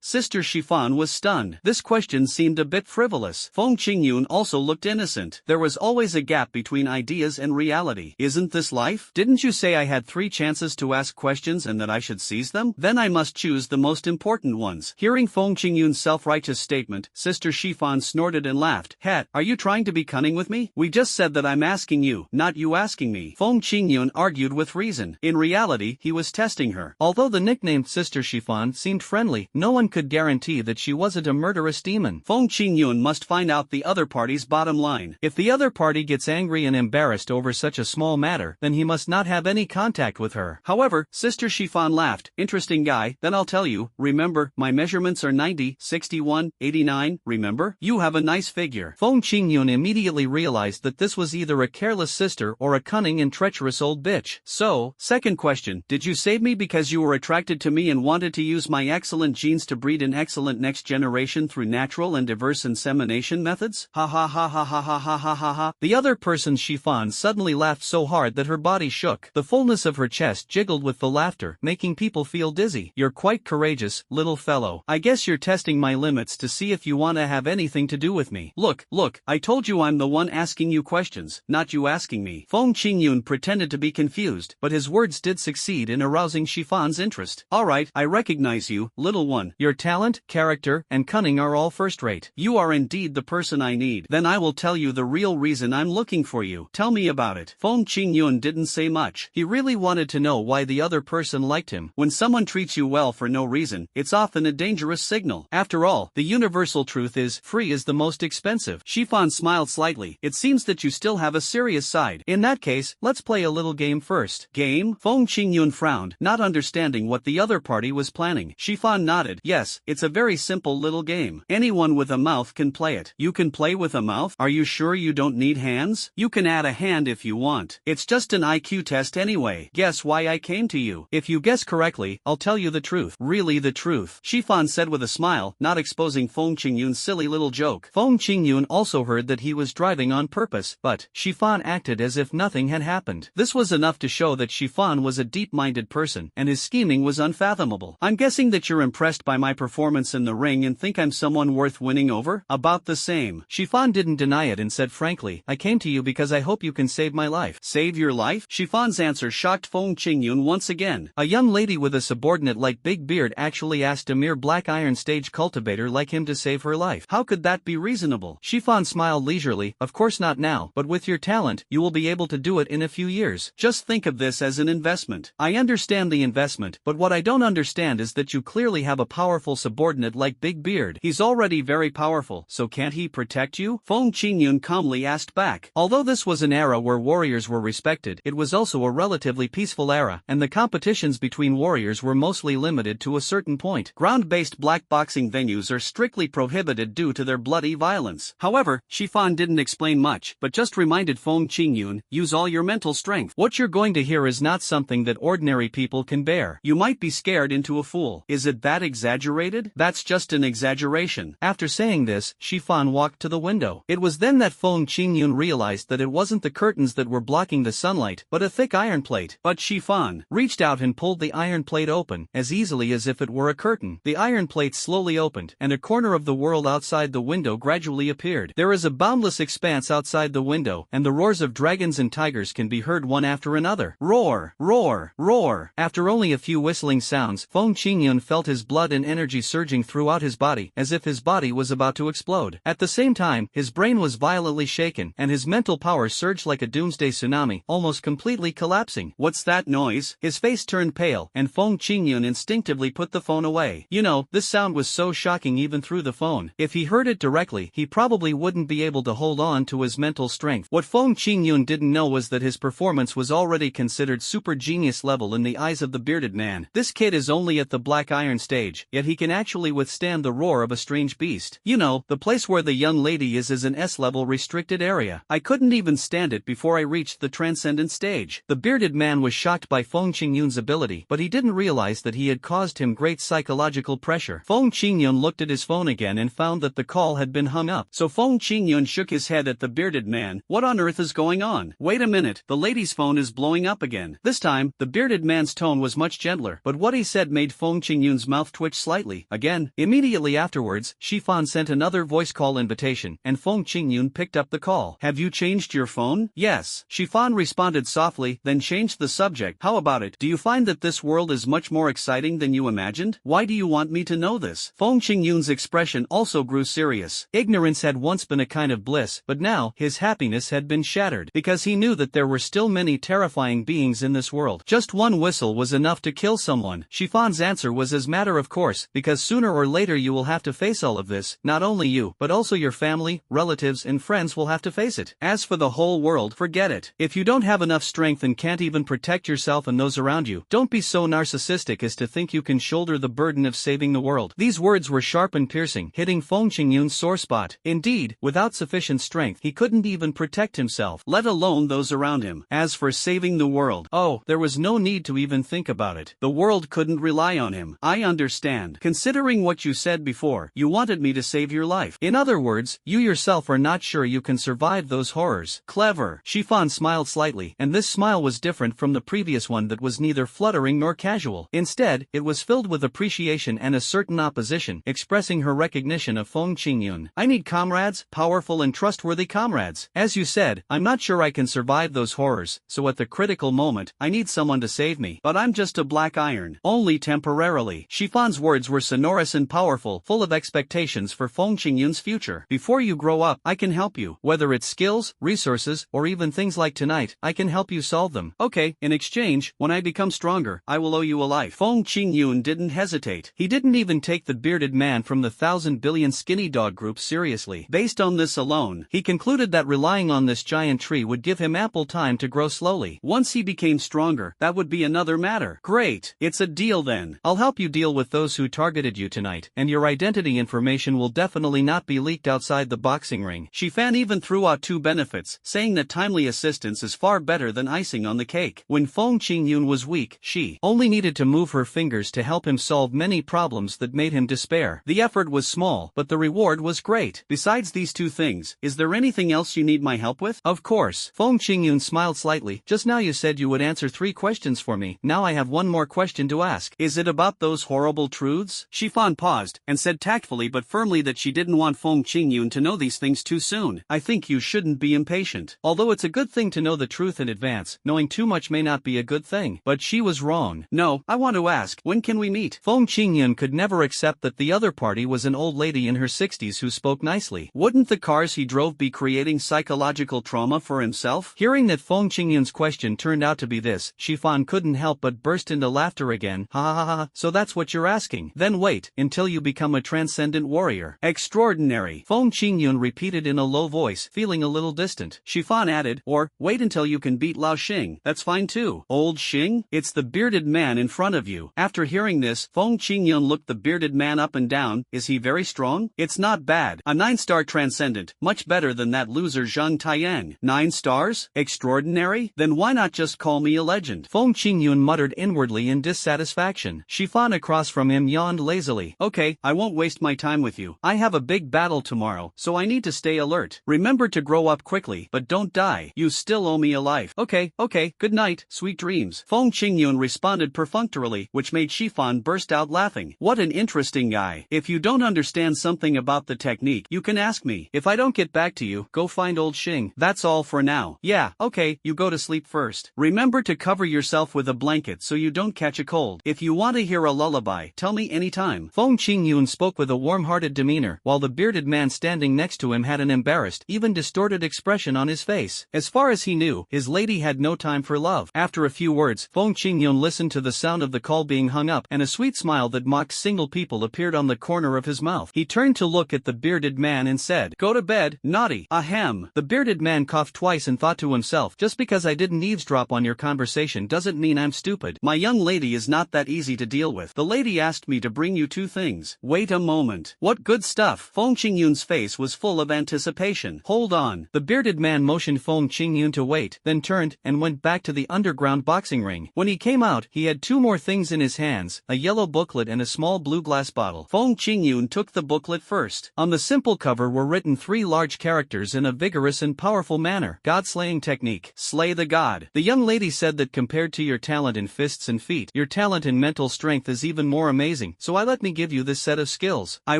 Sister Shifan was stunned. This question seemed a bit frivolous. Feng Qingyun also looked innocent. There was always a gap between ideas and reality. "Isn't this life? Didn't you say I had 3 chances to ask questions and that I should seize them? Then I must choose the most important ones." Hearing Feng Qingyun's self-righteous statement, Sister Shifan snorted and laughed. "Het, are you trying to be cunning with me? We just said that I'm asking you, not you asking me." Feng Qingyun argued with reason. In reality, he was testing her. Although the nickname Sister Shifan seemed friendly, no one could guarantee that she wasn't a murderous demon. Feng Qingyun must find out the other party's bottom line. If the other party gets angry and embarrassed over such a small matter, then he must not have any contact with her. However, Sister Shifan laughed. "Interesting guy, then I'll tell you, remember, my measurements are 90, 61, 89, remember? You have a nice figure." Feng Qingyun immediately realized that this was either a careless sister or a cunning and treacherous old bitch. So, second question, did you save me because you were attracted to me and wanted to use my excellent genes to breed an excellent next generation through natural and diverse insemination methods? Ha ha ha ha ha ha ha ha ha ha. The other person's Shifan suddenly laughed so hard that her body shook. The fullness of her chest jiggled with the laughter, making people feel dizzy. "You're quite courageous, little fellow. I guess you're testing my limits to see if you want to have anything to do with me. Look, I told you I'm the one asking you questions, not you asking me." Feng Qingyun pretended to be confused, but his words did succeed in arousing Shifan's interest. "Alright, I recognize you, little one. Your talent, character, and cunning are all first-rate. You are indeed the person I need. Then I will tell you the real reason I'm looking for you. Tell me about it." Feng Qingyun didn't say much. He really wanted to know why the other person liked him. When someone treats you well for no reason, it's often a dangerous signal. After all, the universal truth is, free is the most expensive. Shifan smiled slightly. "It seems that you still have a serious serious side. In that case, let's play a little game first. Game? Feng Qingyun frowned, not understanding what the other party was planning. Shifan nodded. Yes, it's a very simple little game. Anyone with a mouth can play it. You can play with a mouth? Are you sure you don't need hands? You can add a hand if you want. It's just an IQ test anyway. Guess why I came to you. If you guess correctly, I'll tell you the truth. Really the truth, Shifan said with a smile, not exposing Feng Qingyun's silly little joke. Feng Qingyun also heard that he was driving on purpose, but Shifan acted as if nothing had happened. This was enough to show that Shifan was a deep-minded person, and his scheming was unfathomable. I'm guessing that you're impressed by my performance in the ring and think I'm someone worth winning over? About the same. Shifan didn't deny it and said frankly, I came to you because I hope you can save my life. Save your life? Shifan's answer shocked Feng Qingyun once again. A young lady with a subordinate like Big Beard actually asked a mere black iron stage cultivator like him to save her life. How could that be reasonable? Shifan smiled leisurely. Of course not now, but with your talent, you will be able to do it in a few years. Just think of this as an investment. I understand the investment, but what I don't understand is that you clearly have a powerful subordinate like Big Beard. He's already very powerful, so can't he protect you? Feng Qingyun calmly asked back. Although this was an era where warriors were respected, it was also a relatively peaceful era, and the competitions between warriors were mostly limited to a certain point. Ground-based black boxing venues are strictly prohibited due to their bloody violence. However, Shifan didn't explain much, but just reminded Feng Qingyun, use all your mental strength. What you're going to hear is not something that ordinary people can bear. You might be scared into a fool. Is it that exaggerated? That's just an exaggeration. After saying this, Shifan walked to the window. It was then that Feng Qingyun realized that it wasn't the curtains that were blocking the sunlight, but a thick iron plate. But Shifan reached out and pulled the iron plate open, as easily as if it were a curtain. The iron plate slowly opened, and a corner of the world outside the window gradually appeared. There is a boundless expanse outside the window, and the roars of dragons and tigers can be heard one after another. Roar, roar, roar. After only a few whistling sounds, Feng Qingyun felt his blood and energy surging throughout his body, as if his body was about to explode. At the same time, his brain was violently shaken, and his mental power surged like a doomsday tsunami, almost completely collapsing. What's that noise? His face turned pale, and Feng Qingyun instinctively put the phone away. You know, this sound was so shocking even through the phone. If he heard it directly, he probably wouldn't be able to hold on to his mental strength. What Feng Qingyun didn't know was that his performance was already considered super genius level in the eyes of the bearded man. This kid is only at the black iron stage, yet he can actually withstand the roar of a strange beast. You know, the place where the young lady is an S-level restricted area. I couldn't even stand it before I reached the transcendent stage. The bearded man was shocked by Feng Qingyun's ability, but he didn't realize that he had caused him great psychological pressure. Feng Qingyun looked at his phone again and found that the call had been hung up. So Feng Qingyun shook his head at the bearded man. What on earth is going on? Wait a minute, the lady's phone is blowing up again. This time, the bearded man's tone was much gentler, but what he said made Feng Qingyun's mouth twitch slightly. Again, immediately afterwards, Shifan sent another voice call invitation, and Feng Qingyun picked up the call. Have you changed your phone? Yes. Shifan responded softly, then changed the subject. How about it? Do you find that this world is much more exciting than you imagined? Why do you want me to know this? Feng Qingyun's expression also grew serious. Ignorance had once been a kind of bliss, but now, his happiness had been shattered, because he knew that there were still many terrifying beings in this world. Just one whistle was enough to kill someone. Shifan's answer was as matter of course, because sooner or later you will have to face all of this. Not only you, but also your family, relatives and friends will have to face it. As for the whole world, forget it. If you don't have enough strength and can't even protect yourself and those around you, don't be so narcissistic as to think you can shoulder the burden of saving the world. These words were sharp and piercing, hitting Feng Qingyun's sore spot. Indeed, without sufficient strength, he couldn't even protect himself, let alone those around him. As for saving the world, oh, there was no need to even think about it. The world couldn't rely on him. I understand. Considering what you said before, you wanted me to save your life. In other words, you yourself are not sure you can survive those horrors. Clever. Shifan smiled slightly, and this smile was different from the previous one that was neither fluttering nor casual. Instead, it was filled with appreciation and a certain opposition, expressing her recognition of Feng Qingyun. I need comrades, powerful and trustworthy comrades. As you said, I'm not sure I can survive those horrors, so at the critical moment, I need someone to save me. But I'm just a black iron. Only temporarily. Shifan's words were sonorous and powerful, full of expectations for Feng Qingyun's future. Before you grow up, I can help you. Whether it's skills, resources, or even things like tonight, I can help you solve them. Okay, in exchange, when I become stronger, I will owe you a life. Feng Qingyun didn't hesitate. He didn't even take the bearded man from the 1,000 billion skinny dog group seriously. Based on this alone, he concluded that relying on this giant giant tree would give him ample time to grow slowly. Once he became stronger, that would be another matter. Great, it's a deal then. I'll help you deal with those who targeted you tonight, and your identity information will definitely not be leaked outside the boxing ring. Shifan even threw out 2 benefits, saying that timely assistance is far better than icing on the cake. When Feng Qingyun was weak, she only needed to move her fingers to help him solve many problems that made him despair. The effort was small, but the reward was great. Besides these 2 things, is there anything else you need my help with? Of course. Feng Qingyun smiled slightly. Just now you said you would answer 3 questions for me. Now I have one more question to ask. Is it about those horrible truths? Shifan paused, and said tactfully but firmly that she didn't want Feng Qingyun to know these things too soon. I think you shouldn't be impatient. Although it's a good thing to know the truth in advance, knowing too much may not be a good thing. But she was wrong. No, I want to ask, when can we meet? Feng Qingyun could never accept that the other party was an old lady in her 60s who spoke nicely. Wouldn't the cars he drove be creating psychological trauma for himself? Hearing that Feng Qingyun's question turned out to be this, Shifan couldn't help but burst into laughter again. Ha ha ha, so that's what you're asking. Then wait, until you become a transcendent warrior. Extraordinary. Feng Qingyun repeated in a low voice, feeling a little distant. Shifan added, or, wait until you can beat Lao Xing. That's fine too. Old Xing? It's the bearded man in front of you. After hearing this, Feng Qingyun looked the bearded man up and down. Is he very strong? It's not bad. A 9-star transcendent, much better than that loser Zhang Taiyang. 9 stars? Extraordinary? Then why not just call me a legend? Feng Qingyun muttered inwardly in dissatisfaction. Shifan across from him yawned lazily. Okay, I won't waste my time with you. I have a big battle tomorrow, so I need to stay alert. Remember to grow up quickly, but don't die. You still owe me a life. Okay, good night, sweet dreams. Feng Qingyun responded perfunctorily, which made Shifan burst out laughing. What an interesting guy. If you don't understand something about the technique, you can ask me. If I don't get back to you, go find old Xing. That's all for now. Yeah, okay, you go to sleep first. Remember to cover yourself with a blanket so you don't catch a cold. If you want to hear a lullaby, tell me anytime. Feng Qingyun spoke with a warm-hearted demeanor, while the bearded man standing next to him had an embarrassed, even distorted expression on his face. As far as he knew, his lady had no time for love. After a few words, Feng Qingyun listened to the sound of the call being hung up, and a sweet smile that mocked single people appeared on the corner of his mouth. He turned to look at the bearded man and said, "Go to bed, naughty." Ahem. The bearded man coughed twice and thought to himself, just because I didn't eavesdrop on your conversation doesn't mean I'm stupid. My young lady is not that easy to deal with. The lady asked me to bring you 2 things. Wait a moment. What good stuff. Feng Qingyun's face was full of anticipation. Hold on. The bearded man motioned Feng Qingyun to wait, then turned and went back to the underground boxing ring. When he came out, he had 2 more things in his hands, a yellow booklet and a small blue glass bottle. Feng Qingyun took the booklet first. On the simple cover were written 3 large characters in a vigorous and powerful manner. God-slaying technique. Slay the god. The young lady said that compared to your talent in fists and feet, your talent in mental strength is even more amazing, so let me give you this set of skills. I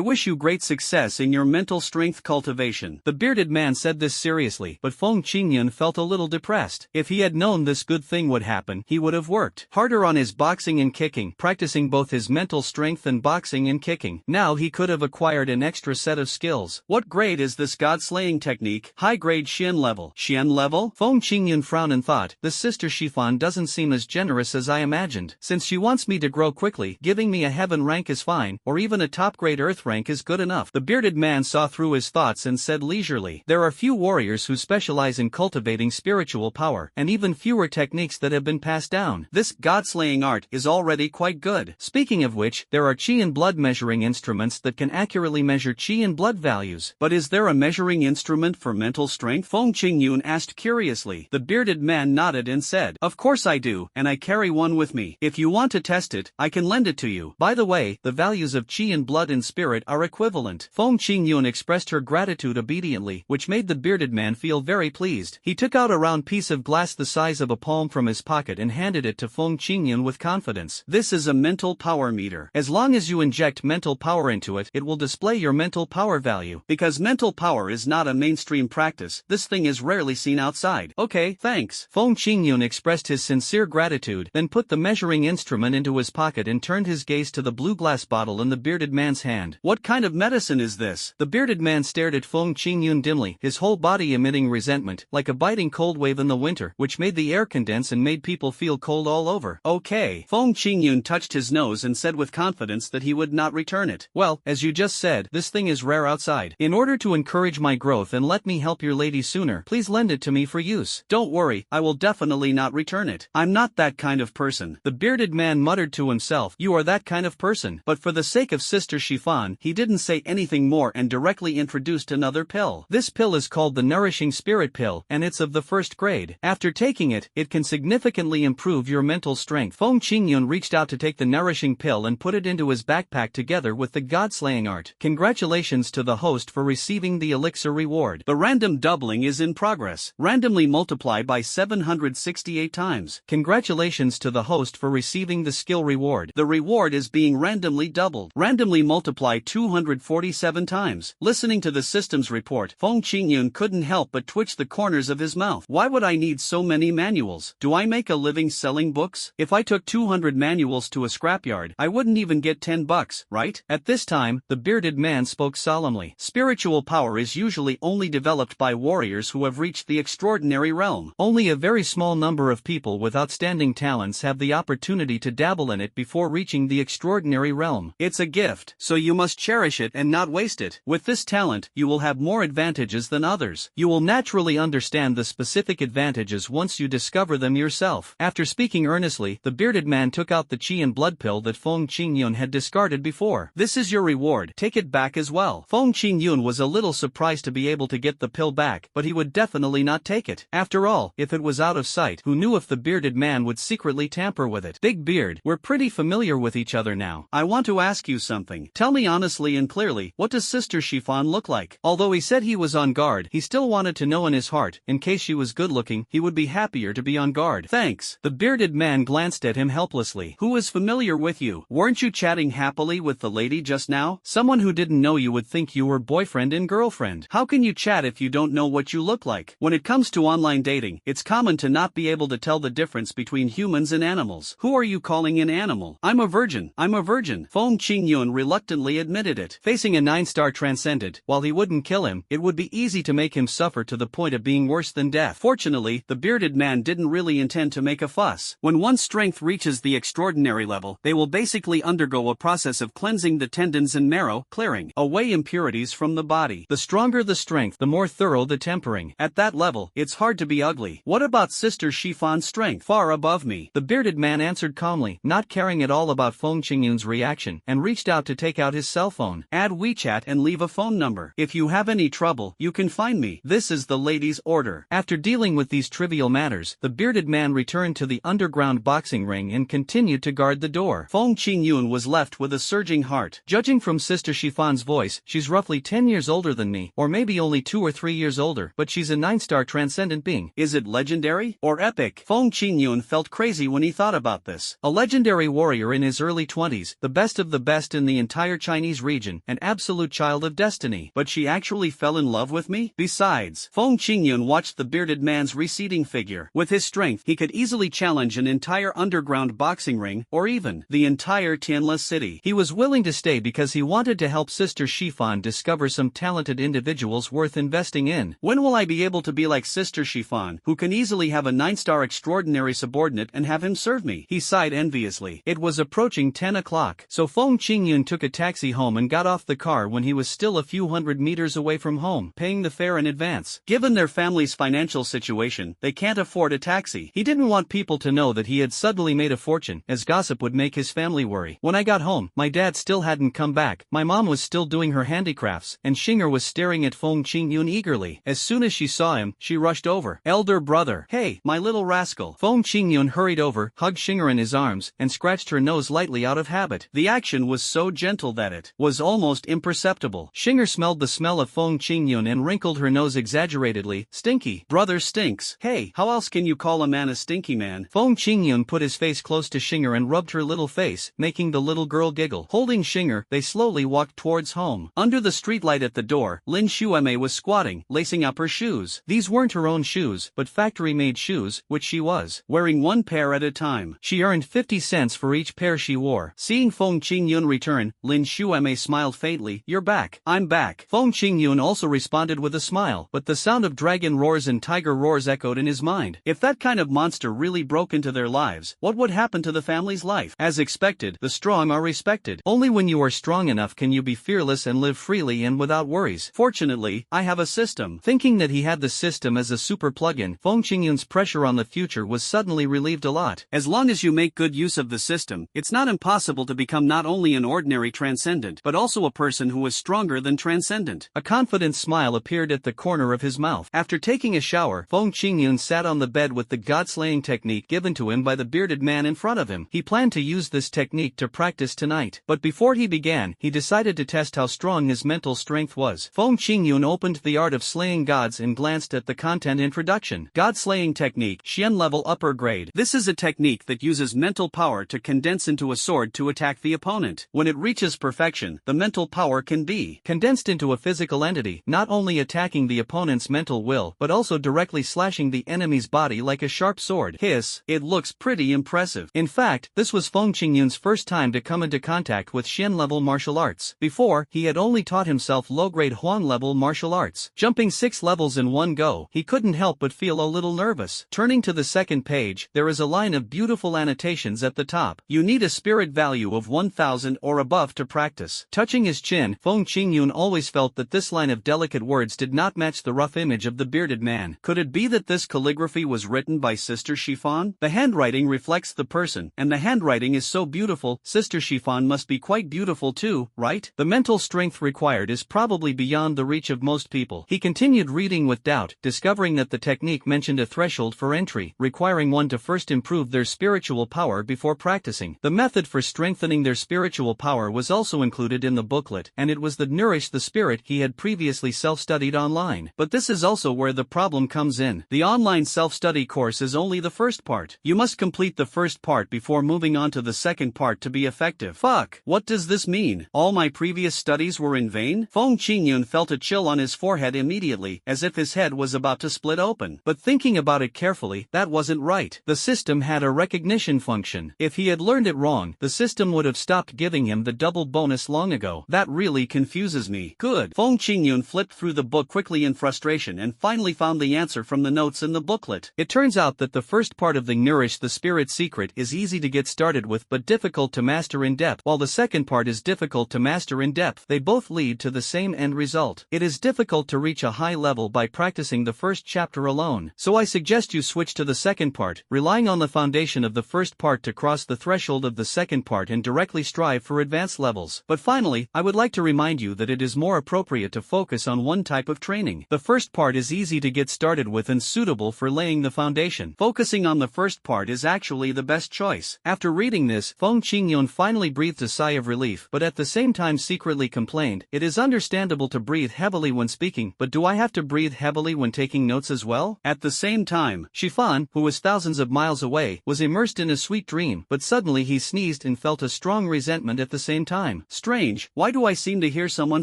wish you great success in your mental strength cultivation. The bearded man said this seriously, but Feng Qingyun felt a little depressed. If he had known this good thing would happen, he would have worked harder on his boxing and kicking, practicing both his mental strength and boxing and kicking. Now he could have acquired an extra set of skills. What grade is this god-slaying technique? High grade Xian level. Xian level? Feng Qingyun frowned and thought, this sister Shifan doesn't seem as generous as I imagined. Since she wants me to grow quickly, giving me a heaven rank is fine, or even a top grade earth rank is good enough. The bearded man saw through his thoughts and said leisurely, there are few warriors who specialize in cultivating spiritual power, and even fewer techniques that have been passed down. This god-slaying art is already quite good. Speaking of which, there are qi and blood measuring instruments that can accurately measure qi and blood values. But is there a measuring instrument for mental strength? Feng Qingyun asked curiously. The bearded man nodded and said, of course I do, and I carry one with me. If you want to test it, I can lend it to you. By the way, the values of qi and blood and spirit are equivalent. Feng Qingyun expressed her gratitude obediently, which made the bearded man feel very pleased. He took out a round piece of glass the size of a palm from his pocket and handed it to Feng Qingyun with confidence. This is a mental power meter. As long as you inject mental power into it, it will display your mental power value. Because mental power is not a mainstream practice, this thing is rarely seen outside. Okay, thanks. Feng Qingyun expressed his sincere gratitude, then put the measuring instrument into his pocket and turned his gaze to the blue glass bottle in the bearded man's hand. What kind of medicine is this? The bearded man stared at Feng Qingyun dimly, his whole body emitting resentment, like a biting cold wave in the winter, which made the air condense and made people feel cold all over. Okay. Feng Qingyun touched his nose and said with confidence that he would not return it. Well, as you just said, this thing is rare outside. In order to encourage my growth and let me help your lady sooner, container. Please lend it to me for use. Don't worry, I will definitely not return it. I'm not that kind of person. The bearded man muttered to himself, you are that kind of person. But for the sake of Sister Chiffon, he didn't say anything more and directly introduced another pill. This pill is called the Nourishing Spirit Pill, and it's of the first grade. After taking it, it can significantly improve your mental strength. Feng Qingyun reached out to take the nourishing pill and put it into his backpack together with the god-slaying art. Congratulations to the host for receiving the elixir reward. The random doubling is in progress. Randomly multiply by 768 times. Congratulations to the host for receiving the skill reward. The reward is being randomly doubled. Randomly multiply 247 times. Listening to the system's report, Feng Qingyun couldn't help but twitch the corners of his mouth. Why would I need so many manuals? Do I make a living selling books? If I took 200 manuals to a scrapyard, I wouldn't even get $10, right? At this time, the bearded man spoke solemnly. Spiritual power is usually only developed by warriors who have reached the extraordinary realm. Only a very small number of people with outstanding talents have the opportunity to dabble in it before reaching the extraordinary realm. It's a gift, so you must cherish it and not waste it. With this talent, you will have more advantages than others. You will naturally understand the specific advantages once you discover them yourself. After speaking earnestly, the bearded man took out the qi and blood pill that Feng Qingyun had discarded before. This is your reward, take it back as well. Feng Qingyun was a little surprised to be able to get the pill back, but he would definitely not take it. After all, if it was out of sight, who knew if the bearded man would secretly tamper with it? Big Beard, we're pretty familiar with each other now. I want to ask you something. Tell me honestly and clearly, what does Sister Chiffon look like? Although he said he was on guard, he still wanted to know in his heart, in case she was good looking, he would be happier to be on guard. Thanks. The bearded man glanced at him helplessly. Who is familiar with you? Weren't you chatting happily with the lady just now? Someone who didn't know you would think you were boyfriend and girlfriend. How can you chat if you don't know what you look like? When it comes to online dating, it's common to not be able to tell the difference between humans and animals. Who are you calling an animal? I'm a virgin. I'm a virgin. Feng Qingyun reluctantly admitted it. Facing a 9-star transcendent, while he wouldn't kill him, it would be easy to make him suffer to the point of being worse than death. Fortunately, the bearded man didn't really intend to make a fuss. When one's strength reaches the extraordinary level, they will basically undergo a process of cleansing the tendons and marrow, clearing away impurities from the body. The stronger the strength, the more thorough the tempering. At that level, it's hard to be ugly. What about Sister Chiffon's strength? Far above me. The bearded man answered calmly, not caring at all about Feng Qingyun's reaction, and reached out to take out his cell phone. Add WeChat and leave a phone number. If you have any trouble, you can find me. This is the lady's order. After dealing with these trivial matters, the bearded man returned to the underground boxing ring and continued to guard the door. Feng Qingyun was left with a surging heart. Judging from Sister Chiffon's voice, she's roughly 10 years older than me, or maybe only 2 or 3 years older, but she's a 9-star transcendent being. Is it legendary or epic? Feng Qingyun felt crazy when he thought about this. A legendary warrior in his early 20s, the best of the best in the entire Chinese region, an absolute child of destiny. But she actually fell in love with me? Besides, Feng Qingyun watched the bearded man's receding figure. With his strength, he could easily challenge an entire underground boxing ring, or even the entire Tianla city. He was willing to stay because he wanted to help Sister Chiffon discover some talented individuals worth investing in. When will I be able to be like Sister Chiffon, who can easily have a 9-star extraordinary subordinate and have him serve me? He sighed enviously. It was approaching 10 o'clock, so Feng Qingyun took a taxi home and got off the car when he was still a few hundred meters away from home, paying the fare in advance. Given their family's financial situation, they can't afford a taxi. He didn't want people to know that he had suddenly made a fortune, as gossip would make his family worry. When I got home, my dad still hadn't come back, my mom was still doing her handicrafts, and Xinger was staring at Feng Qingyun eagerly. As soon as she saw him, she rushed over. Elder brother. Hey, my little rascal. Feng Qingyun hurried over, hugged Xinger in his arms, and scratched her nose lightly out of habit. The action was so gentle that it was almost imperceptible. Xinger smelled the smell of Feng Qingyun and wrinkled her nose exaggeratedly. Stinky. Brother stinks. Hey, how else can you call a man a stinky man? Feng Qingyun put his face close to Xinger and rubbed her little face, making the little girl giggle. Holding Xinger, they slowly walked towards home. Under the streetlight at the door, Lin Xueme was squatting, lacing up her shoes. These weren't her own shoes, but factory-made shoes, which she was wearing one pair at a time. She earned 50 cents for each pair she wore. Seeing Feng Qingyun return, Lin Xueme smiled faintly. You're back. I'm back. Feng Qingyun also responded with a smile, but the sound of dragon roars and tiger roars echoed in his mind. If that kind of monster really broke into their lives, what would happen to the family's life? As expected, the strong are respected. Only when you are strong enough can you be fearless and live freely and without worries. Fortunately, I have a system. Thinking that that he had the system as a super plugin, Feng Qingyun's pressure on the future was suddenly relieved a lot. As long as you make good use of the system, it's not impossible to become not only an ordinary transcendent, but also a person who is stronger than transcendent. A confident smile appeared at the corner of his mouth. After taking a shower, Feng Qingyun sat on the bed with the god-slaying technique given to him by the bearded man in front of him. He planned to use this technique to practice tonight. But before he began, he decided to test how strong his mental strength was. Feng Qingyun opened The Art of Slaying Gods and glanced at the content introduction. God-slaying technique, Xian level upper grade. This is a technique that uses mental power to condense into a sword to attack the opponent. When it reaches perfection, the mental power can be condensed into a physical entity, not only attacking the opponent's mental will, but also directly slashing the enemy's body like a sharp sword. Hiss, it looks pretty impressive. In fact, this was Feng Qingyun's first time to come into contact with Xian-level martial arts. Before, he had only taught himself low-grade Huan-level martial arts. Jumping 6 levels in one go, he couldn't help but feel a little nervous. Turning to the second page, there is a line of beautiful annotations at the top. You need a spirit value of 1000 or above to practice. Touching his chin, Feng Qingyun always felt that this line of delicate words did not match the rough image of the bearded man. Could it be that this calligraphy was written by Sister Shifan? The handwriting reflects the person, and the handwriting is so beautiful. Sister Shifan must be quite beautiful too, right? The mental strength required is probably beyond the reach of most people. He continued reading with doubt, discovering that the technique mentioned a threshold for entry, requiring one to first improve their spiritual power before practicing. The method for strengthening their spiritual power was also included in the booklet, and it was the Nourish the Spirit he had previously self-studied online. But this is also where the problem comes in. The online self-study course is only the first part. You must complete the first part before moving on to the second part to be effective. Fuck, what does this mean? All my previous studies were in vain? Feng Qingyun felt a chill on his forehead immediately, as if his head was about to split open. But thinking about it carefully, that wasn't right. The system had a recognition function. If he had learned it wrong, the system would have stopped giving him the double bonus long ago. That really confuses me. Good. Feng Qingyun flipped through the book quickly in frustration and finally found the answer from the notes in the booklet. It turns out that the first part of the Nourish the Spirit secret is easy to get started with but difficult to master in depth, while the second part is difficult to master in depth. They both lead to the same end result. It is difficult to reach a high level by practicing the first chapter alone, so I suggest you switch to the second part, relying on the foundation of the first part to cross the threshold of the second part and directly strive for advanced levels. But finally, I would like to remind you that it is more appropriate to focus on one type of training. The first part is easy to get started with and suitable for laying the foundation. Focusing on the first part is actually the best choice. After reading this, Feng Qingyun finally breathed a sigh of relief, but at the same time secretly complained, "It is understandable to breathe heavily when speaking, but do I have to breathe heavily when taking notes as well?" At the same time, Shifan, who was thousands of miles away, was immersed in a sweet dream, but suddenly he sneezed and felt a strong resentment at the same time. Strange, why do I seem to hear someone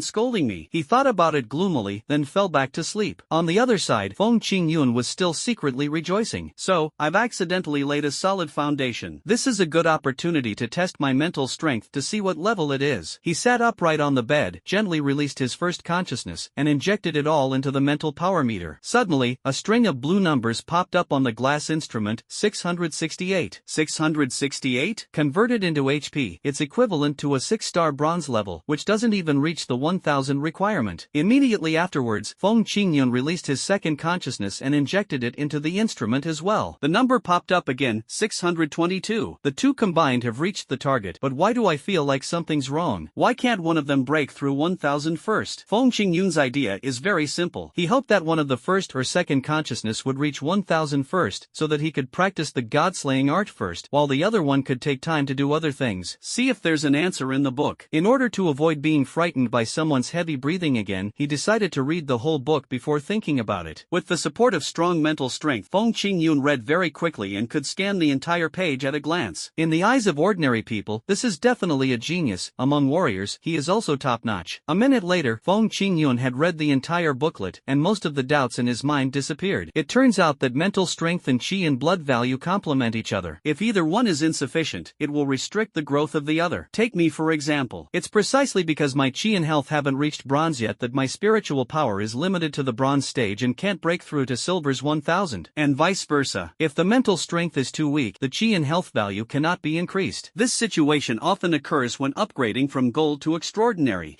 scolding me? He thought about it gloomily, then fell back to sleep. On the other side, Feng Qingyun was still secretly rejoicing. So, I've accidentally laid a solid foundation. This is a good opportunity to test my mental strength to see what level it is. He sat upright on the bed, gently released his first consciousness, and injected it all into the mental power meter. Suddenly, a string of blue numbers popped up on the glass instrument. 668. 668? Converted into HP, it's equivalent to a 6-star bronze level, which doesn't even reach the 1000 requirement. Immediately afterwards, Feng Qingyun released his second consciousness and injected it into the instrument as well. The number popped up again, 622. The two combined have reached the target, but why do I feel like something's wrong? Why can't one of them break through 1000 first? Feng Qingyun's idea is very simple. He hoped that one of the first or second consciousness would reach 1000 first, so that he could practice the god-slaying art first, while the other one could take time to do other things. See if there's an answer in the book. In order to avoid being frightened by someone's heavy breathing again, he decided to read the whole book before thinking about it. With the support of strong mental strength, Feng Qingyun read very quickly and could scan the entire page at a glance. In the eyes of ordinary people, this is definitely a genius. Among warriors, he is also top-notch. A minute later, Feng Qingyun had read the entire booklet, and most of the doubts in his mind disappeared. It turns out that mental strength and chi and blood value complement each other. If either one is insufficient, it will restrict the growth of the other. Take me for example. It's precisely because my chi and health haven't reached bronze yet that my spiritual power is limited to the bronze stage and can't break through to silver's 1000, and vice versa. If the mental strength is too weak, the chi and health value cannot be increased. This situation often occurs when upgrading from gold to extraordinary.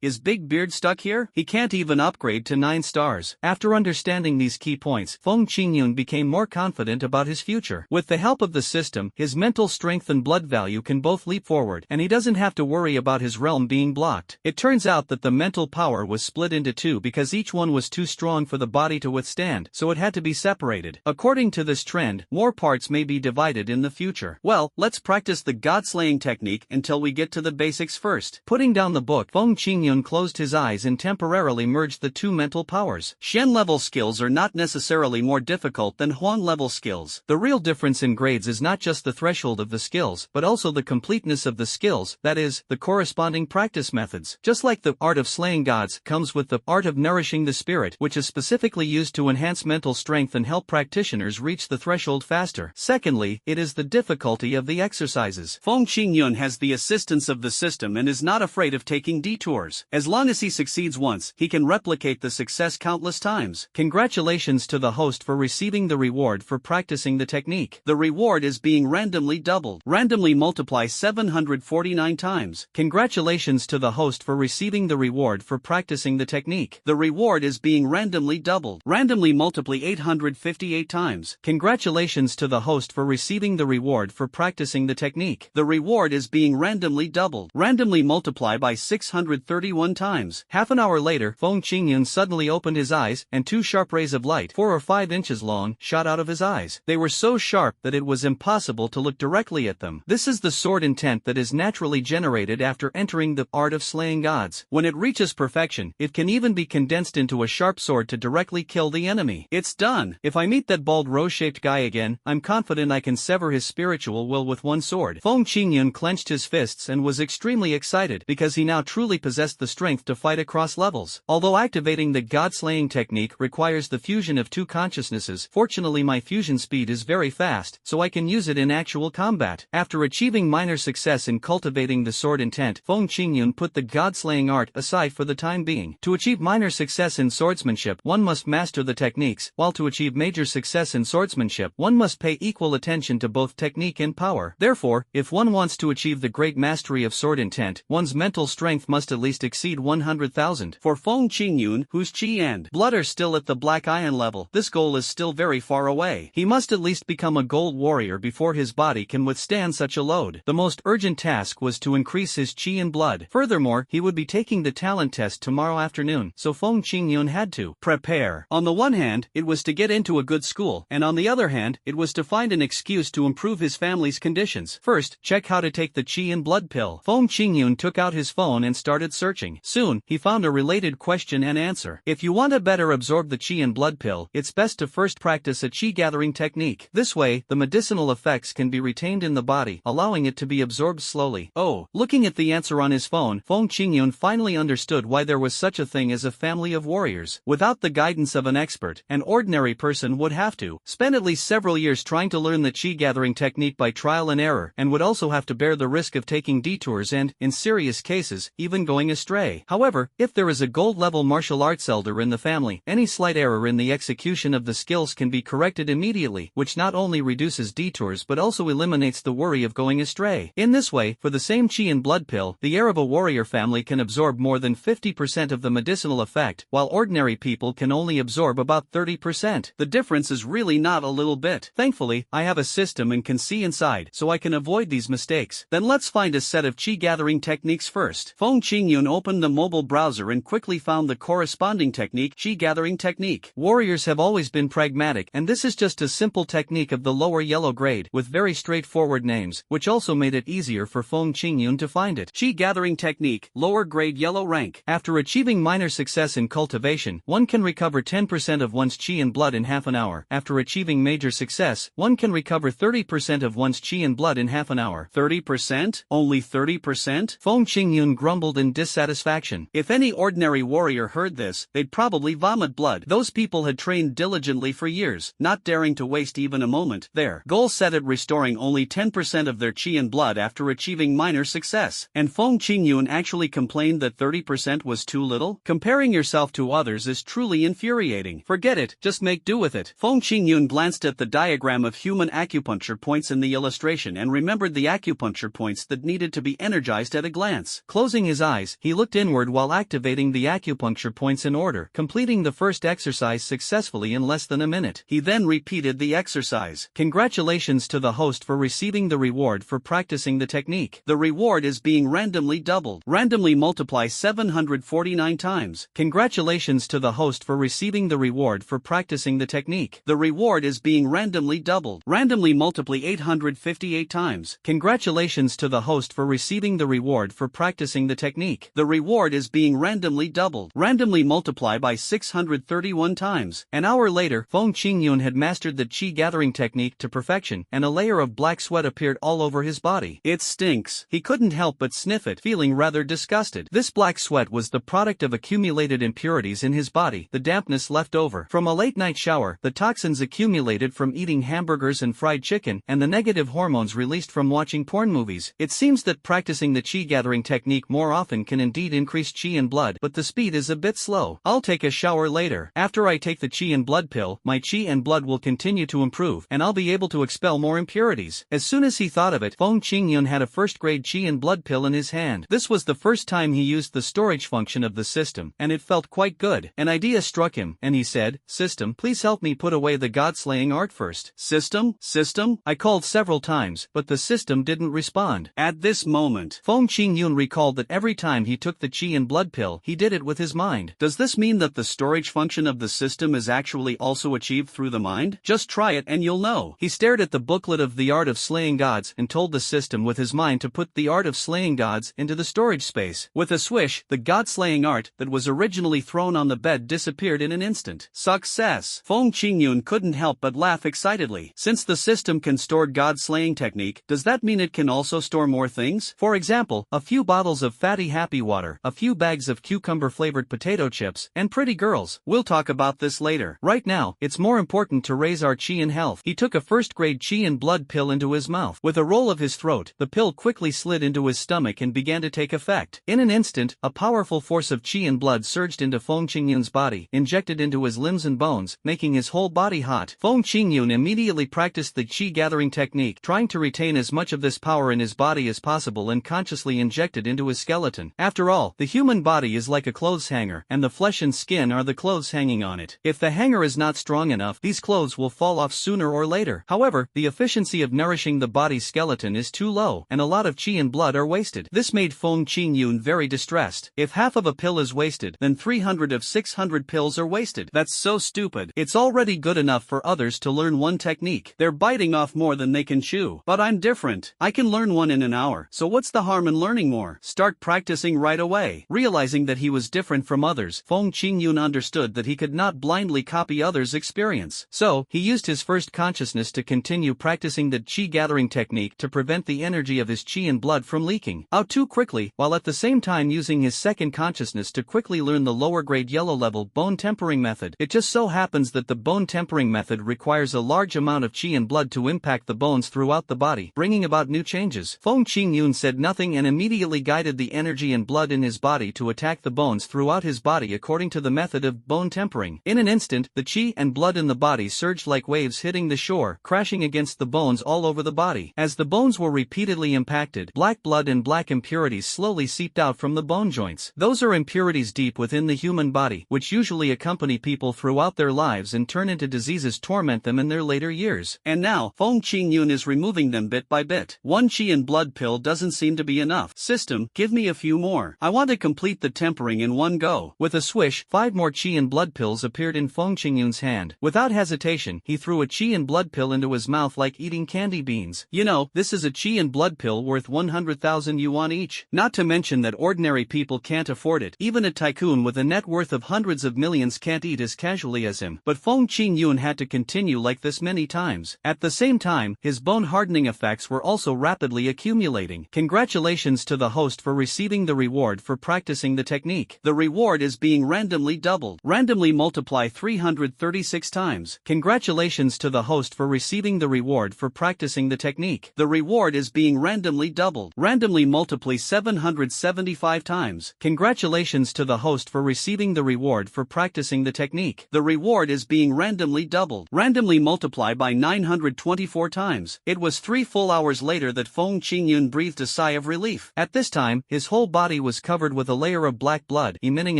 Is Big Beard stuck here? He can't even upgrade to 9 stars. stars. After understanding these key points, Feng Qingyun became more confident about his future. With the help of the system, his mental strength and blood value can both leap forward, and he doesn't have to worry about his realm being blocked. It turns out that the mental power was split into two because each one was too strong for the body to withstand, so it had to be separated. According to this trend, more parts may be divided in the future. Well, let's practice the god-slaying technique until we get to the basics first. Putting down the book, Feng Qingyun closed his eyes and temporarily merged the two mental powers. Shen-level skills are not necessarily more difficult than Huang-level skills. The real difference in grades is not just the threshold of the skills, but also the completeness of the skills, that is, the corresponding practice methods. Just like the art of slaying gods comes with the art of nourishing the spirit, which is specifically used to enhance mental strength and help practitioners reach the threshold faster. Secondly, it is the difficulty of the exercises. Feng Qingyun has the assistance of the system and is not afraid of taking detours. As long as he succeeds once, he can replicate the success countless times. Congratulations to the host for receiving the reward for practicing the technique. The reward is being randomly doubled. Randomly multiply 749 times. Congratulations to the host for receiving the reward for practicing the technique. The reward is being randomly doubled. Randomly multiply 858 times. Congratulations to the host for receiving the reward for practicing the technique. The reward is being randomly doubled. Randomly multiply by 631 times. Half an hour later, Feng Qingyun suddenly opened his eyes, and two sharp rays of light, 4 or 5 inches long, shot out of his eyes. They were so sharp that it was impossible to look directly at them. This is the sword intent that is naturally generated after entering the art of slaying gods. When it reaches perfection, it can even be condensed into a sharp sword to directly kill the enemy. It's done. If I meet that bald rose-shaped guy again, I'm confident I can sever his spiritual will with one sword. Feng Qingyun clenched his fists and was extremely excited because he now truly possessed the strength to fight across levels. Although activating the god-slaying technique requires the fusion of two consciousnesses, fortunately my fusion speed is very fast, so I can use it in actual combat. After achieving minor success in cultivating the sword intent, Feng Qingyun put the god-slaying art aside for the time being. To achieve minor success in swordsmanship, one must master the techniques, while to achieve major success in swordsmanship, one must pay equal attention to both technique and power. Therefore, if one wants to achieve the great mastery of sword intent, one's mental strength must at least exceed 100,000. For Feng Qingyun, whose qi and blood are still at the black iron level, this goal is still very far away. He must at least become a gold warrior before his body can withstand such a load. The most urgent task was to increase his qi and blood. Furthermore, he would be taking the talent test tomorrow afternoon, so Feng Qingyun had to prepare. On the one hand, it was to get into a good school, and on the other hand, it was to find an excuse to improve his family's conditions. First, check how to take the qi and blood pill. Feng Qingyun took out his phone and started searching. Soon, he found a related question and answer. If you want to better absorb the qi and blood pill, it's best to first practice a qi gathering technique. This way, the medicinal effects can be retained in the body, allowing it to be absorbed slowly. Oh, looking at the answer on his phone, Feng Qingyun finally understood why there was such a thing as a family of warriors. Without the guidance of an expert, an ordinary person would have to spend at least several years trying to learn the qi gathering technique by trial and error, and would also have to bear the risk of taking detours and, in serious cases, even going astray. However, if there is a gold-level martial arts elder in the family, any slight error in the execution of the skills can be corrected immediately, which not only reduces detours but also eliminates the worry of going astray. In this way, for the same qi and blood pill, the heir of a warrior family can absorb more than 50% of the medicinal effect, while ordinary people can only absorb about 30%. The difference is really not a little bit. Thankfully, I have a system and can see inside, so I can avoid these mistakes. Then let's find a set of qi gathering techniques first. Feng Qingyun opened the mobile browser and quickly found the corresponding technique, qi gathering technique. Warriors have always been pragmatic, and this is just a simple technique of the lower yellow grade, with very straightforward names, which also made it easier for Feng Qingyun to find it. Qi gathering technique, lower grade yellow rank. After achieving minor success in cultivation, one can recover 10% of one's qi and blood in half an hour. After achieving major success, one can recover 30% of one's qi and blood in half an hour. 30%? Only 30%? Feng Qingyun grumbled in dissatisfaction. If any ordinary warrior heard this, they'd probably vomit blood. Those people had trained diligently for years, not daring to waste even a moment. Their goal set at restoring only 10% of their qi and blood after achieving minor success. And Feng Qingyun actually complained that 30% was too little? Comparing yourself to others is truly infuriating. Forget it, just make do with it. Feng Qingyun glanced at the diagram of human acupuncture points in the illustration and remembered the acupuncture points that needed to be energized at a glance. Closing his eyes, he looked inward while activating the acupuncture points in order. later, completing the first exercise successfully in less than a minute. He then repeated the exercise. Congratulations to the host for receiving the reward for practicing the technique. The reward is being randomly doubled. Randomly multiply 749 times. Congratulations to the host for receiving the reward for practicing the technique. The reward is being randomly doubled. Randomly multiply 858 times. Congratulations to the host for receiving the reward for practicing the technique. The reward is being randomly doubled. Randomly multiply by 631 times. An hour later, Feng Qingyun had mastered the qi gathering technique to perfection, and a layer of black sweat appeared all over his body. It stinks. He couldn't help but sniff it, feeling rather disgusted. This black sweat was the product of accumulated impurities in his body, the dampness left over from a late-night shower, the toxins accumulated from eating hamburgers and fried chicken, and the negative hormones released from watching porn movies. It seems that practicing the qi gathering technique more often can indeed increase qi and blood, but the speed is a bit slow. I'll take a shower later. After I take the qi and blood pill, my qi and blood will continue to improve, and I'll be able to expel more impurities. As soon as he thought of it, Feng Qingyun had a first-grade qi and blood pill in his hand. This was the first time he used the storage function of the system, and it felt quite good. An idea struck him, and he said, "System, please help me put away the god-slaying art first." System? System? I called several times, but the system didn't respond. At this moment, Feng Qingyun recalled that every time he took the qi and blood pill, he did it with his mind. Does this mean that the storage function of the system is actually also achieved through the mind? Just try it and you'll know. He stared at the booklet of the art of slaying gods and told the system with his mind to put the art of slaying gods into the storage space. With a swish, the god-slaying art that was originally thrown on the bed disappeared in an instant. Success! Feng Qingyun couldn't help but laugh excitedly. Since the system can store god-slaying technique, does that mean it can also store more things? For example, a few bottles of fatty happy water, a few bags of cucumber-flavored potato chips, and pretty girls. We'll talk about this later. Right now, it's more important to raise our qi and health. He took a first-grade qi and blood pill into his mouth. With a roll of his throat, the pill quickly slid into his stomach and began to take effect. In an instant, a powerful force of qi and blood surged into Feng Qingyun's body, injected into his limbs and bones, making his whole body hot. Feng Qingyun immediately practiced the qi gathering technique, trying to retain as much of this power in his body as possible and consciously inject it into his skeleton. After all, the human body is like a clothes hanger, and the flesh and skin are the clothes hanging on it. If the hanger is not strong enough, these clothes will fall off sooner or later. However, the efficiency of nourishing the body's skeleton is too low, and a lot of qi and blood are wasted. This made Feng Qingyun very distressed. If half of a pill is wasted, then 300 of 600 pills are wasted. That's so stupid. It's already good enough for others to learn one technique. They're biting off more than they can chew. But I'm different. I can learn one in an hour. So what's the harm in learning more? Start practicing right away. Realizing that he was different from others, Feng Qingyun understood that he could not blindly copy others' experience. So, he used his first consciousness to continue practicing the qi gathering technique to prevent the energy of his qi and blood from leaking out too quickly, while at the same time using his second consciousness to quickly learn the lower grade yellow level bone tempering method. It just so happens that the bone tempering method requires a large amount of qi and blood to impact the bones throughout the body, bringing about new changes. Feng Qingyun said nothing and immediately guided the energy and blood in his body to attack the bones throughout his body according to the method of bone tempering. In an instant, the qi and blood in the body surged like waves hitting the shore, crashing against the bones all over the body. As the bones were repeatedly impacted, black blood and black impurities slowly seeped out from the bone joints. Those are impurities deep within the human body, which usually accompany people throughout their lives and turn into diseases torment them in their later years. And now, Feng Qingyun is removing them bit by bit. One qi and blood pill doesn't seem to be enough. System, give me a few more. I want to complete the tempering in one go. With a swish, 5 more qi and blood pills appeared in Feng Qingyun's hand. Without hesitation, he threw a qi and blood pill into his mouth like eating candy beans. You know, this is a qi and blood pill worth 100,000 yuan each. Not to mention that ordinary people can't afford it. Even a tycoon with a net worth of hundreds of millions can't eat as casually as him. But Feng Qingyun had to continue like this many times. At the same time, his bone-hardening effects were also rapidly accumulating. Congratulations to the host for receiving the reward for practicing the technique. The reward is being randomly doubled. Randomly multiply 336 times. Congratulations to the host for receiving the reward for practicing the technique. The reward is being randomly doubled. Randomly multiply 775 times. Congratulations to the host for receiving the reward for practicing the technique. The reward is being randomly doubled. Randomly multiply by 924 times. It was 3 full hours later that Feng Qingyun breathed a sigh of relief. At this time, his whole body was covered with a layer of black blood, emitting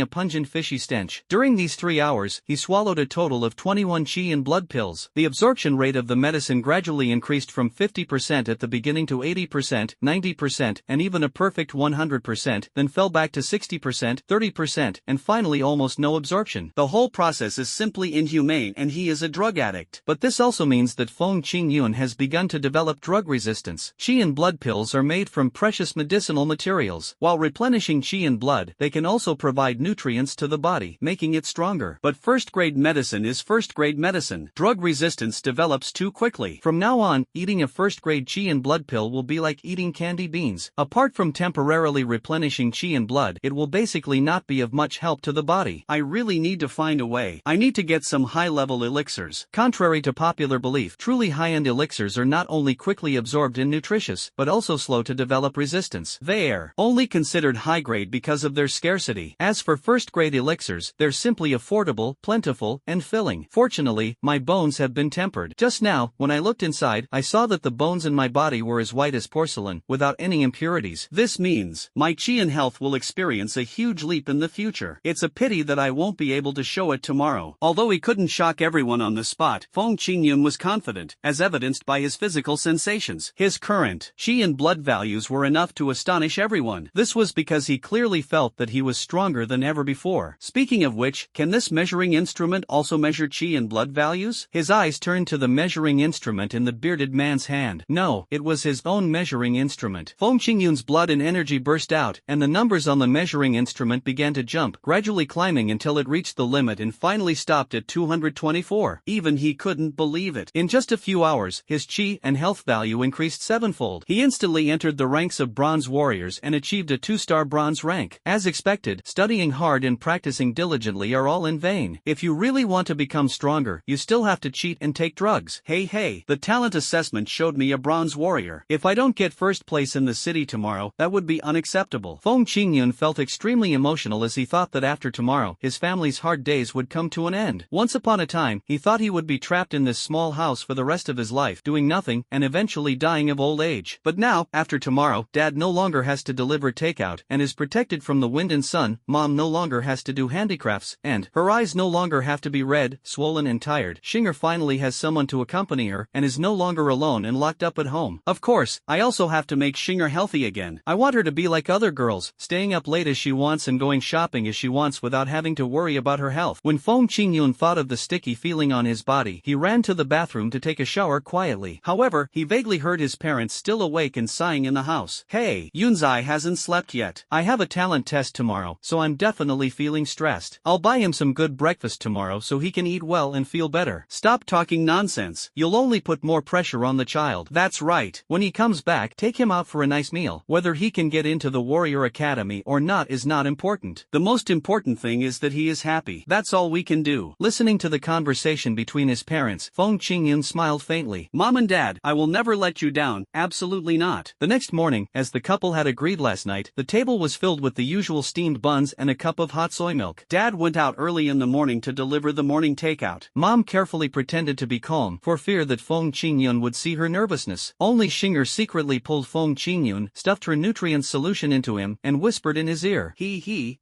a pungent fishy mushy stench. During these 3 hours, he swallowed a total of 21 qi and blood pills. The absorption rate of the medicine gradually increased from 50% at the beginning to 80%, 90%, and even a perfect 100%, then fell back to 60%, 30%, and finally almost no absorption. The whole process is simply inhumane and he is a drug addict. But this also means that Feng Qingyun has begun to develop drug resistance. Qi and blood pills are made from precious medicinal materials. While replenishing qi and blood, they can also provide nutrients to the body, making it stronger. But first-grade medicine is first-grade medicine. Drug resistance develops too quickly. From now on, eating a first-grade qi and blood pill will be like eating candy beans. Apart from temporarily replenishing qi and blood, it will basically not be of much help to the body. I really need to find a way. I need to get some high-level elixirs. Contrary to popular belief, truly high-end elixirs are not only quickly absorbed and nutritious, but also slow to develop resistance. They are only considered high-grade because of their scarcity. As for first-grade elixirs, they're simply affordable, plentiful, and filling. Fortunately, my bones have been tempered. Just now, when I looked inside, I saw that the bones in my body were as white as porcelain, without any impurities. This means my qi and health will experience a huge leap in the future. It's a pity that I won't be able to show it tomorrow. Although he couldn't shock everyone on the spot, Feng Qingyun was confident, as evidenced by his physical sensations. His current qi and blood values were enough to astonish everyone. This was because he clearly felt that he was stronger than ever before. Speaking of which, can this measuring instrument also measure qi and blood values? His eyes turned to the measuring instrument in the bearded man's hand. No, it was his own measuring instrument. Feng Qingyun's blood and energy burst out, and the numbers on the measuring instrument began to jump, gradually climbing until it reached the limit and finally stopped at 224. Even he couldn't believe it. In just a few hours, his qi and health value increased sevenfold. He instantly entered the ranks of bronze warriors and achieved a 2-star bronze rank. As expected, studying hard and practicing diligently are all in vain. If you really want to become stronger, you still have to cheat and take drugs. Hey, the talent assessment showed me a bronze warrior. If I don't get first place in the city tomorrow, that would be unacceptable. Feng Qingyun felt extremely emotional as he thought that after tomorrow, his family's hard days would come to an end. Once upon a time, he thought he would be trapped in this small house for the rest of his life, doing nothing, and eventually dying of old age. But now, after tomorrow, Dad no longer has to deliver takeout, and is protected from the wind and sun, Mom no longer has to do handicrafts, and her eyes no longer have to be red, swollen and tired. Xinger finally has someone to accompany her, and is no longer alone and locked up at home. Of course, I also have to make Xinger healthy again. I want her to be like other girls, staying up late as she wants and going shopping as she wants without having to worry about her health. When Feng Qingyun thought of the sticky feeling on his body, he ran to the bathroom to take a shower quietly. However, he vaguely heard his parents still awake and sighing in the house. Hey, Yunzai hasn't slept yet. I have a talent test tomorrow, so I'm definitely feeling stressed. I'll buy him some good breakfast tomorrow so he can eat well and feel better. Stop talking nonsense. You'll only put more pressure on the child. That's right. When he comes back, take him out for a nice meal. Whether he can get into the Warrior Academy or not is not important. The most important thing is that he is happy. That's all we can do. Listening to the conversation between his parents, Feng Qingyun smiled faintly. Mom and Dad, I will never let you down. Absolutely not. The next morning, as the couple had agreed last night, the table was filled with the usual steamed buns and a cup of hot soy milk. Dad went out early in the morning to deliver the morning takeout. Mom carefully pretended to be calm, for fear that Feng Qingyun would see her nervousness. Only Xinger secretly pulled Feng Qingyun, stuffed her nutrient solution into him, and whispered in his ear.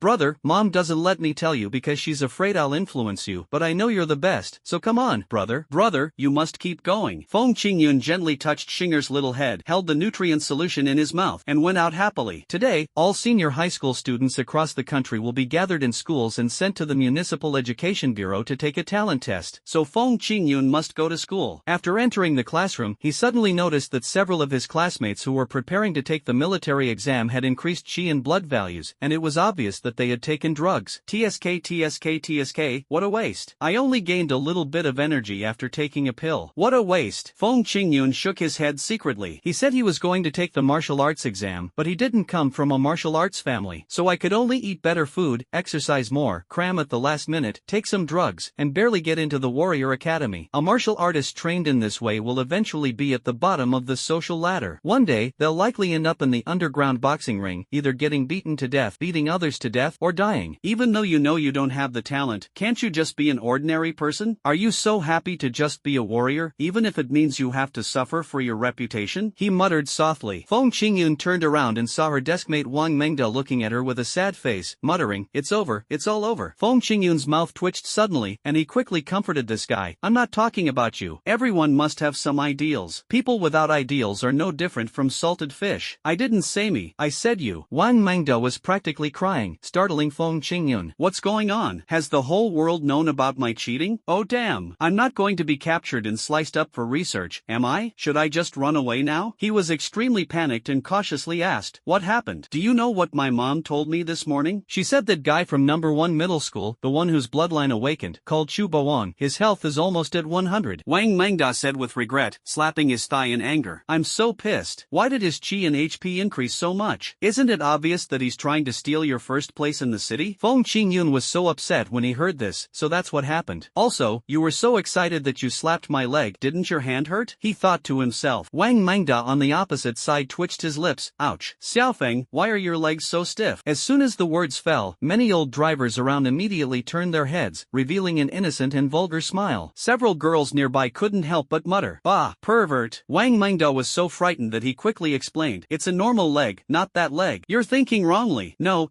Brother, Mom doesn't let me tell you because she's afraid I'll influence you, but I know you're the best, so come on, brother. Brother, you must keep going. Feng Qingyun gently touched Xinger's little head, held the nutrient solution in his mouth, and went out happily. Today, all senior high school students across the country will be gathered in schools and sent to the Municipal Education Bureau to take a talent test, so Feng Qingyun must go to school. After entering the classroom, he suddenly noticed that several of his classmates who were preparing to take the military exam had increased qi and blood values, and it was obvious that they had taken drugs. TSK, what a waste. I only gained a little bit of energy after taking a pill. What a waste. Feng Qingyun shook his head secretly. He said he was going to take the martial arts exam, but he didn't come from a martial arts family, so I could only eat better food, exercise more, cram at the last minute, take some drugs, and barely get into the Warrior Academy. A martial artist trained in this way will eventually be at the bottom of the social ladder. One day, they'll likely end up in the underground boxing ring, either getting beaten to death, beating others to death, or dying. Even though you know you don't have the talent, can't you just be an ordinary person? Are you so happy to just be a warrior, even if it means you have to suffer for your reputation? He muttered softly. Feng Qingyun turned around and saw her deskmate Wang Mengde looking at her with a sad face, muttering, "It's over, it's all over. Feng Qingyun's mouth twitched suddenly, and he quickly comforted this guy. I'm not talking about you. Everyone must have some ideals. People without ideals are no different from salted fish. I didn't say me, I said you. Wang Mengda was practically crying, startling Feng Qingyun. What's going on? Has the whole world known about my cheating? Oh damn. I'm not going to be captured and sliced up for research, am I? Should I just run away now? He was extremely panicked and cautiously asked, what happened? Do you know what my mom told me this morning? She said that guy from number 1 middle school, the one whose bloodline awakened, called Chu Bawang, his health is almost at 100. Wang Mengda said with regret, slapping his thigh in anger. I'm so pissed. Why did his chi and HP increase so much? Isn't it obvious that he's trying to steal your first place in the city? Feng Qingyun was so upset when he heard this, so that's what happened. Also, you were so excited that you slapped my leg, didn't your hand hurt? He thought to himself. Wang Mengda on the opposite side twitched his lips. Ouch. Xiaofeng, why are your legs so stiff? As soon as the words fell, many old drivers around immediately turned their heads, revealing an innocent and vulgar smile. Several girls nearby couldn't help but mutter, bah, pervert. Wang Mengda was so frightened that he quickly explained, it's a normal leg, not that leg. You're thinking wrongly. No,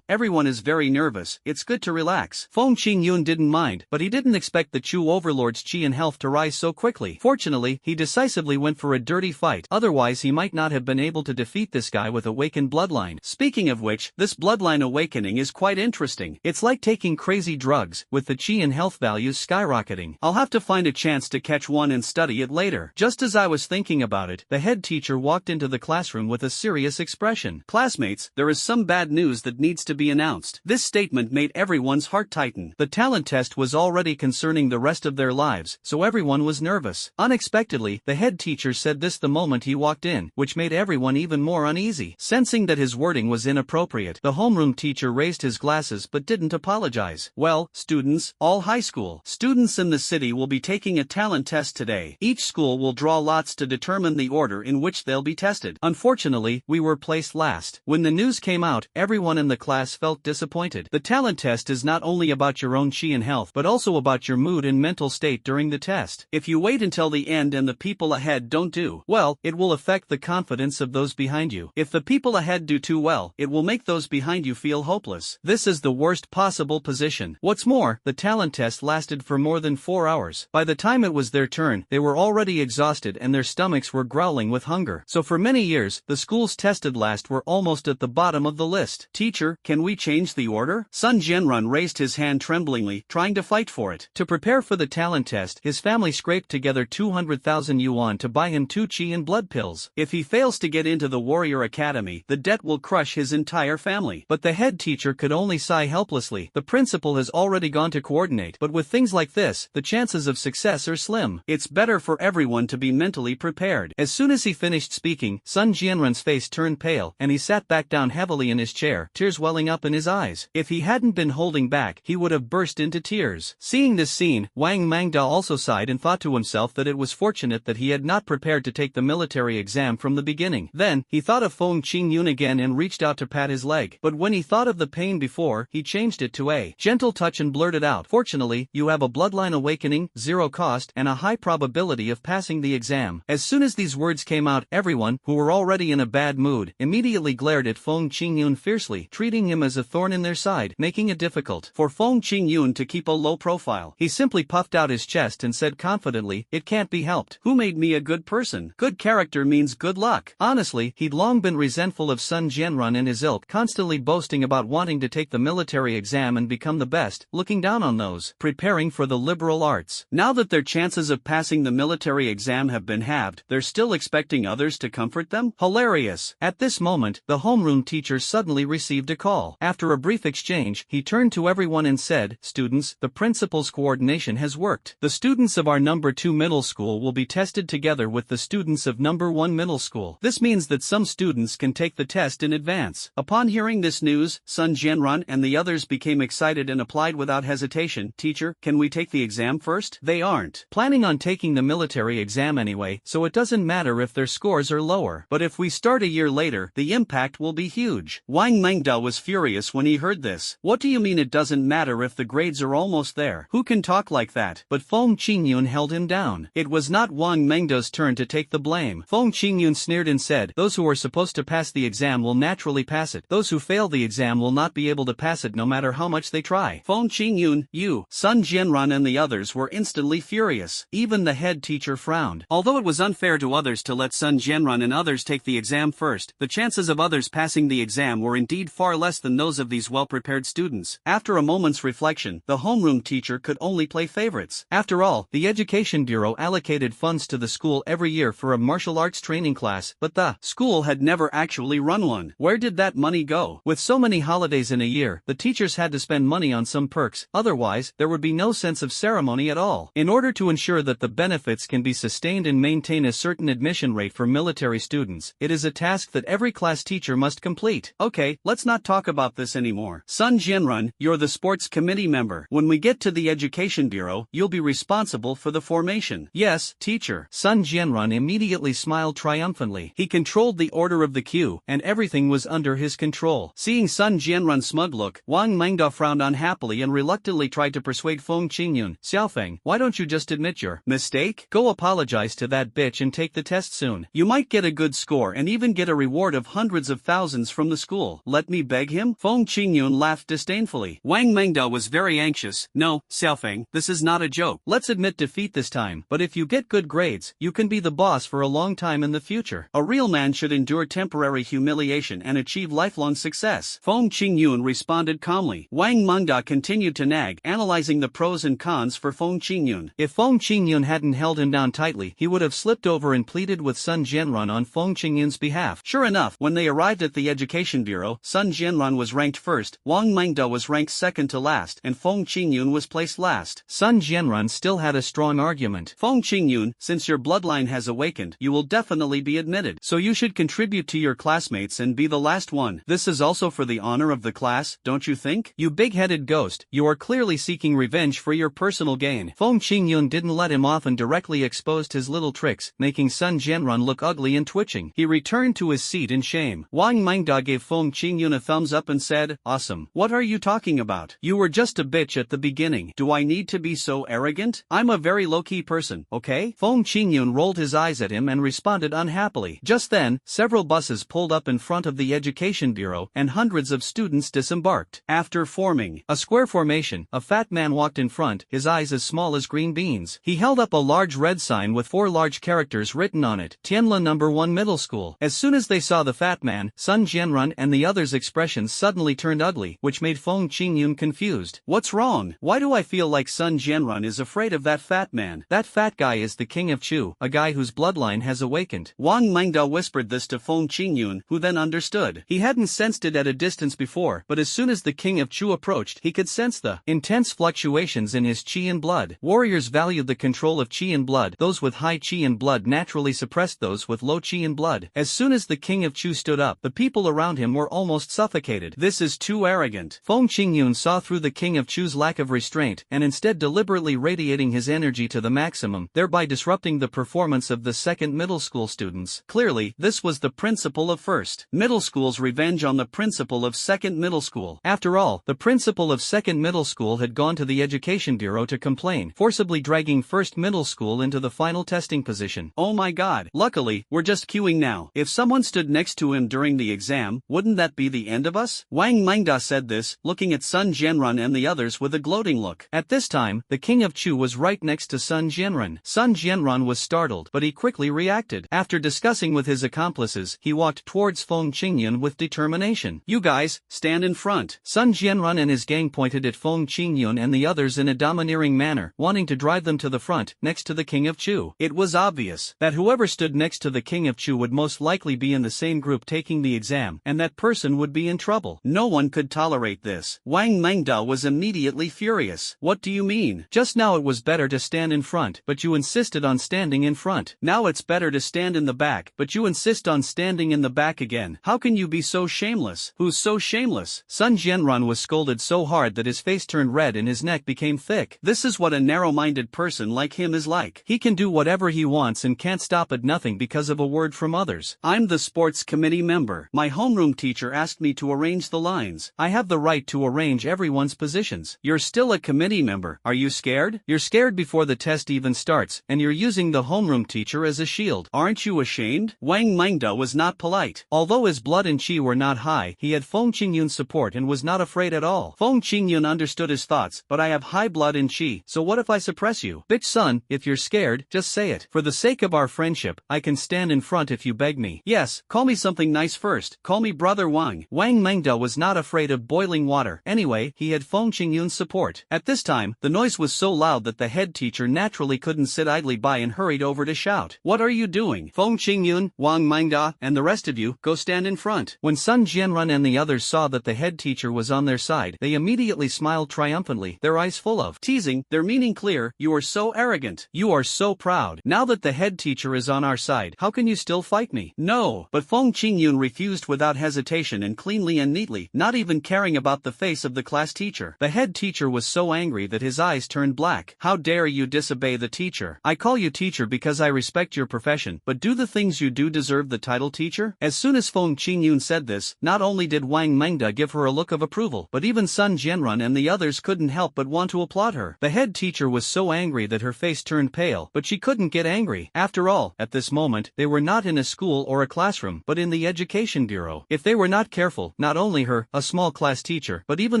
everyone is very nervous, it's good to relax. Feng Qingyun didn't mind, but he didn't expect the Chu overlord's chi and health to rise so quickly. Fortunately, he decisively went for a dirty fight, otherwise he might not have been able to defeat this guy with awakened bloodline. Speaking of which, this bloodline awakening is quite interesting. It's like taking crazy drugs, with the chi and health values skyrocketing. I'll have to find a chance to catch one and study it later. Just as I was thinking about it, the head teacher walked into the classroom with a serious expression. Classmates, there is some bad news that needs to be announced. This statement made everyone's heart tighten. The talent test was already concerning the rest of their lives, so everyone was nervous. Unexpectedly, the head teacher said this the moment he walked in, which made everyone even more uneasy. Sensing that his wording was inappropriate, the homeroom teacher raised his glasses but didn't apologize. Well, students, all high school students in the city will be taking a talent test today. Each school will draw lots to determine the order in which they'll be tested. Unfortunately, we were placed last. When the news came out, everyone in the class felt disappointed. The talent test is not only about your own chi and health, but also about your mood and mental state during the test. If you wait until the end and the people ahead don't do well, it will affect the confidence of those behind you. If the people ahead do too well, it will make those behind you feel hopeless. This is the worst possible position. What's more, the talent test lasted for more than 4 hours. By the time it was their turn, they were already exhausted and their stomachs were growling with hunger. So for many years, the schools tested last were almost at the bottom of the list. Teacher, can we change the order? Sun Jianrun raised his hand tremblingly, trying to fight for it. To prepare for the talent test, his family scraped together 200,000 yuan to buy him 2 chi and blood pills. If he fails to get into the warrior academy, the debt will crush his entire family. But the head teacher could only sigh helplessly. The principal has already gone to coordinate, but with things like this, the chances of success are slim. It's better for everyone to be mentally prepared. As soon as he finished speaking, Sun Jianrun's face turned pale, and he sat back down heavily in his chair, tears welling up in his eyes. If he hadn't been holding back, he would have burst into tears. Seeing this scene, Wang Mengda also sighed and thought to himself that it was fortunate that he had not prepared to take the military exam from the beginning. Then, he thought of Feng Qingyun again and reached out to pat his leg. But when he thought of the pain before, he changed it to a gentle touch and blurted out, fortunately, you have a bloodline awakening, 0 cost, and a high probability of passing the exam. As soon as these words came out, everyone, who were already in a bad mood, immediately glared at Feng Qingyun fiercely, treating him as a thorn in their side, making it difficult for Feng Qingyun to keep a low profile. He simply puffed out his chest and said confidently, it can't be helped. Who made me a good person? Good character means good luck. Honestly, he'd long been resentful of Sun Jianrun and his ilk, constantly boasting about wanting to take the military exam and become the best, looking down on those preparing for the liberal arts. Now that their chances of passing the military exam have been halved, they're still expecting others to comfort them? Hilarious. At this moment, the homeroom teacher suddenly received a call. After a brief exchange, he turned to everyone and said, students, the principal's coordination has worked. The students of our number 2 middle school will be tested together with the students of number 1 middle school. This means that some students can take the test in advance. Upon hearing this news, Sun Jianrun and the others became excited and applied without hesitation, teacher, can we take the exam first? They aren't planning on taking the military exam anyway, so it doesn't matter if their scores are lower. But if we start a year later, the impact will be huge. Wang Mengda was furious when he heard this. What do you mean it doesn't matter if the grades are almost there? Who can talk like that? But Feng Qingyun held him down. It was not Wang Mengda's turn to take the blame. Feng Qingyun sneered and said, those who are supposed to pass the exam will naturally pass it. Those who fail the exam will not be able to to pass it no matter how much they try. Feng Qingyun, you, Sun Jianran and the others were instantly furious. Even the head teacher frowned. Although it was unfair to others to let Sun Jianran and others take the exam first, the chances of others passing the exam were indeed far less than those of these well-prepared students. After a moment's reflection, the homeroom teacher could only play favorites. After all, the Education Bureau allocated funds to the school every year for a martial arts training class, but the school had never actually run one. Where did that money go? With so many holidays in a year, the teachers had to spend money on some perks, otherwise, there would be no sense of ceremony at all. In order to ensure that the benefits can be sustained and maintain a certain admission rate for military students, it is a task that every class teacher must complete. Okay, let's not talk about this anymore. Sun Jianrun, you're the sports committee member. When we get to the Education Bureau, you'll be responsible for the formation. Yes, teacher. Sun Jianrun immediately smiled triumphantly. He controlled the order of the queue, and everything was under his control. Seeing Sun Jianrun's smug look, Wang Mengda frowned unhappily and reluctantly tried to persuade Feng Qingyun. Xiaofeng, why don't you just admit your mistake? Go apologize to that bitch and take the test soon. You might get a good score and even get a reward of hundreds of thousands from the school. Let me beg him? Feng Qingyun laughed disdainfully. Wang Mengda was very anxious. No, Xiaofeng, this is not a joke. Let's admit defeat this time, but if you get good grades, you can be the boss for a long time in the future. A real man should endure temporary humiliation and achieve lifelong success. Feng Qingyun responded calmly. Wang Mengda continued to nag, analyzing the pros and cons for Feng Qingyun. If Feng Qingyun hadn't held him down tightly, he would have slipped over and pleaded with Sun Jianrun on Feng Qingyun's behalf. Sure enough, when they arrived at the Education Bureau, Sun Jianrun was ranked first, Wang Mengda was ranked second to last, and Feng Qingyun was placed last. Sun Jianrun still had a strong argument. Feng Qingyun, since your bloodline has awakened, you will definitely be admitted. So you should contribute to your classmates and be the last one. This is also for the honor of the class, don't you think? You big-headed ghost, you are clearly seeking revenge for your personal gain. Feng Qingyun didn't let him off and directly exposed his little tricks, making Sun Jianrun look ugly and twitching. He returned to his seat in shame. Wang Mengda gave Feng Qingyun a thumbs up and said, "Awesome. What are you talking about? You were just a bitch at the beginning. Do I need to be so arrogant? I'm a very low-key person, okay?" Feng Qingyun rolled his eyes at him and responded unhappily. Just then, several buses pulled up in front of the Education Bureau, and hundreds of students disembarked. After forming a square formation, a fat man walked in front, his eyes as small as green beans. He held up a large red sign with 4 large characters written on it, Tianla No. 1 Middle School. As soon as they saw the fat man, Sun Jianrun and the others' expressions suddenly turned ugly, which made Feng Qingyun confused. What's wrong? Why do I feel like Sun Jianrun is afraid of that fat man? That fat guy is the king of Chu, a guy whose bloodline has awakened. Wang Mengda whispered this to Feng Qingyun, who then understood. He hadn't sensed it at a distance before, but as soon as the king of Chu approached, he could sense the intense fluctuations in his qi and blood. Warriors valued the control of qi and blood. Those with high qi and blood naturally suppressed those with low qi and blood. As soon as the king of Chu stood up, the people around him were almost suffocated. This is too arrogant. Feng Qingyun saw through the king of Chu's lack of restraint, and instead deliberately radiating his energy to the maximum, thereby disrupting the performance of the second middle school students. Clearly, this was the principal of first middle school's revenge on the principal of second middle school. After all, the principal of second middle school had gone to the Education Bureau to complain, forcibly dragging first middle school into the final testing position. Oh my god. Luckily, we're just queuing now. If someone stood next to him during the exam, wouldn't that be the end of us? Wang Mengda said this, looking at Sun Jianrun and the others with a gloating look. At this time, the king of Chu was right next to Sun Jianrun. Sun Jianrun was startled, but he quickly reacted. After discussing with his accomplices, he walked towards Feng Qingyun with determination. You guys, stand in front. Sun Jianrun and his gang pointed at Feng Qingyun and the others in a domineering manner, wanting to drive them to the front, next to the king of Chu. It was obvious that whoever stood next to the king of Chu would most likely be in the same group taking the exam, and that person would be in trouble. No one could tolerate this. Wang Mengda was immediately furious. What do you mean? Just now it was better to stand in front, but you insisted on standing in front. Now it's better to stand in the back, but you insist on standing in the back again. How can you be so shameless? Who's so shameless? Sun Jianrun was scolded so hard that his face turned red and his neck became thick. This is what a narrow-minded person like him is like. He can do whatever he wants and can't stop at nothing because of a word from others. I'm the sports committee member. My homeroom teacher asked me to arrange the lines. I have the right to arrange everyone's positions. You're still a committee member. Are you scared? You're scared before the test even starts, and you're using the homeroom teacher as a shield. Aren't you ashamed? Wang Mengda was not polite. Although his blood and qi were not high, he had Feng Qingyun's support support and was not afraid at all. Feng Qingyun understood his thoughts, but I have high blood in qi, so what if I suppress you? Bitch son, if you're scared, just say it. For the sake of our friendship, I can stand in front if you beg me. Yes, call me something nice first, call me Brother Wang. Wang Mengda was not afraid of boiling water. Anyway, he had Feng Qingyun's support. At this time, the noise was so loud that the head teacher naturally couldn't sit idly by and hurried over to shout. What are you doing? Feng Qingyun, Wang Mengda, and the rest of you, go stand in front. When Sun Jianrun and the others saw that the head teacher was on their side, they immediately smiled triumphantly, their eyes full of teasing, their meaning clear. You are so arrogant. You are so proud. Now that the head teacher is on our side, how can you still fight me? No. But Feng Qingyun refused without hesitation and cleanly and neatly, not even caring about the face of the class teacher. The head teacher was so angry that his eyes turned black. How dare you disobey the teacher? I call you teacher because I respect your profession, but do the things you do deserve the title teacher? As soon as Feng Qingyun said this, not only did Wang Mengda give her a look of approval, but even Sun Jianrun and the others couldn't help but want to applaud her. The head teacher was so angry that her face turned pale, but she couldn't get angry. After all, at this moment, they were not in a school or a classroom, but in the education bureau. If they were not careful, not only her, a small class teacher, but even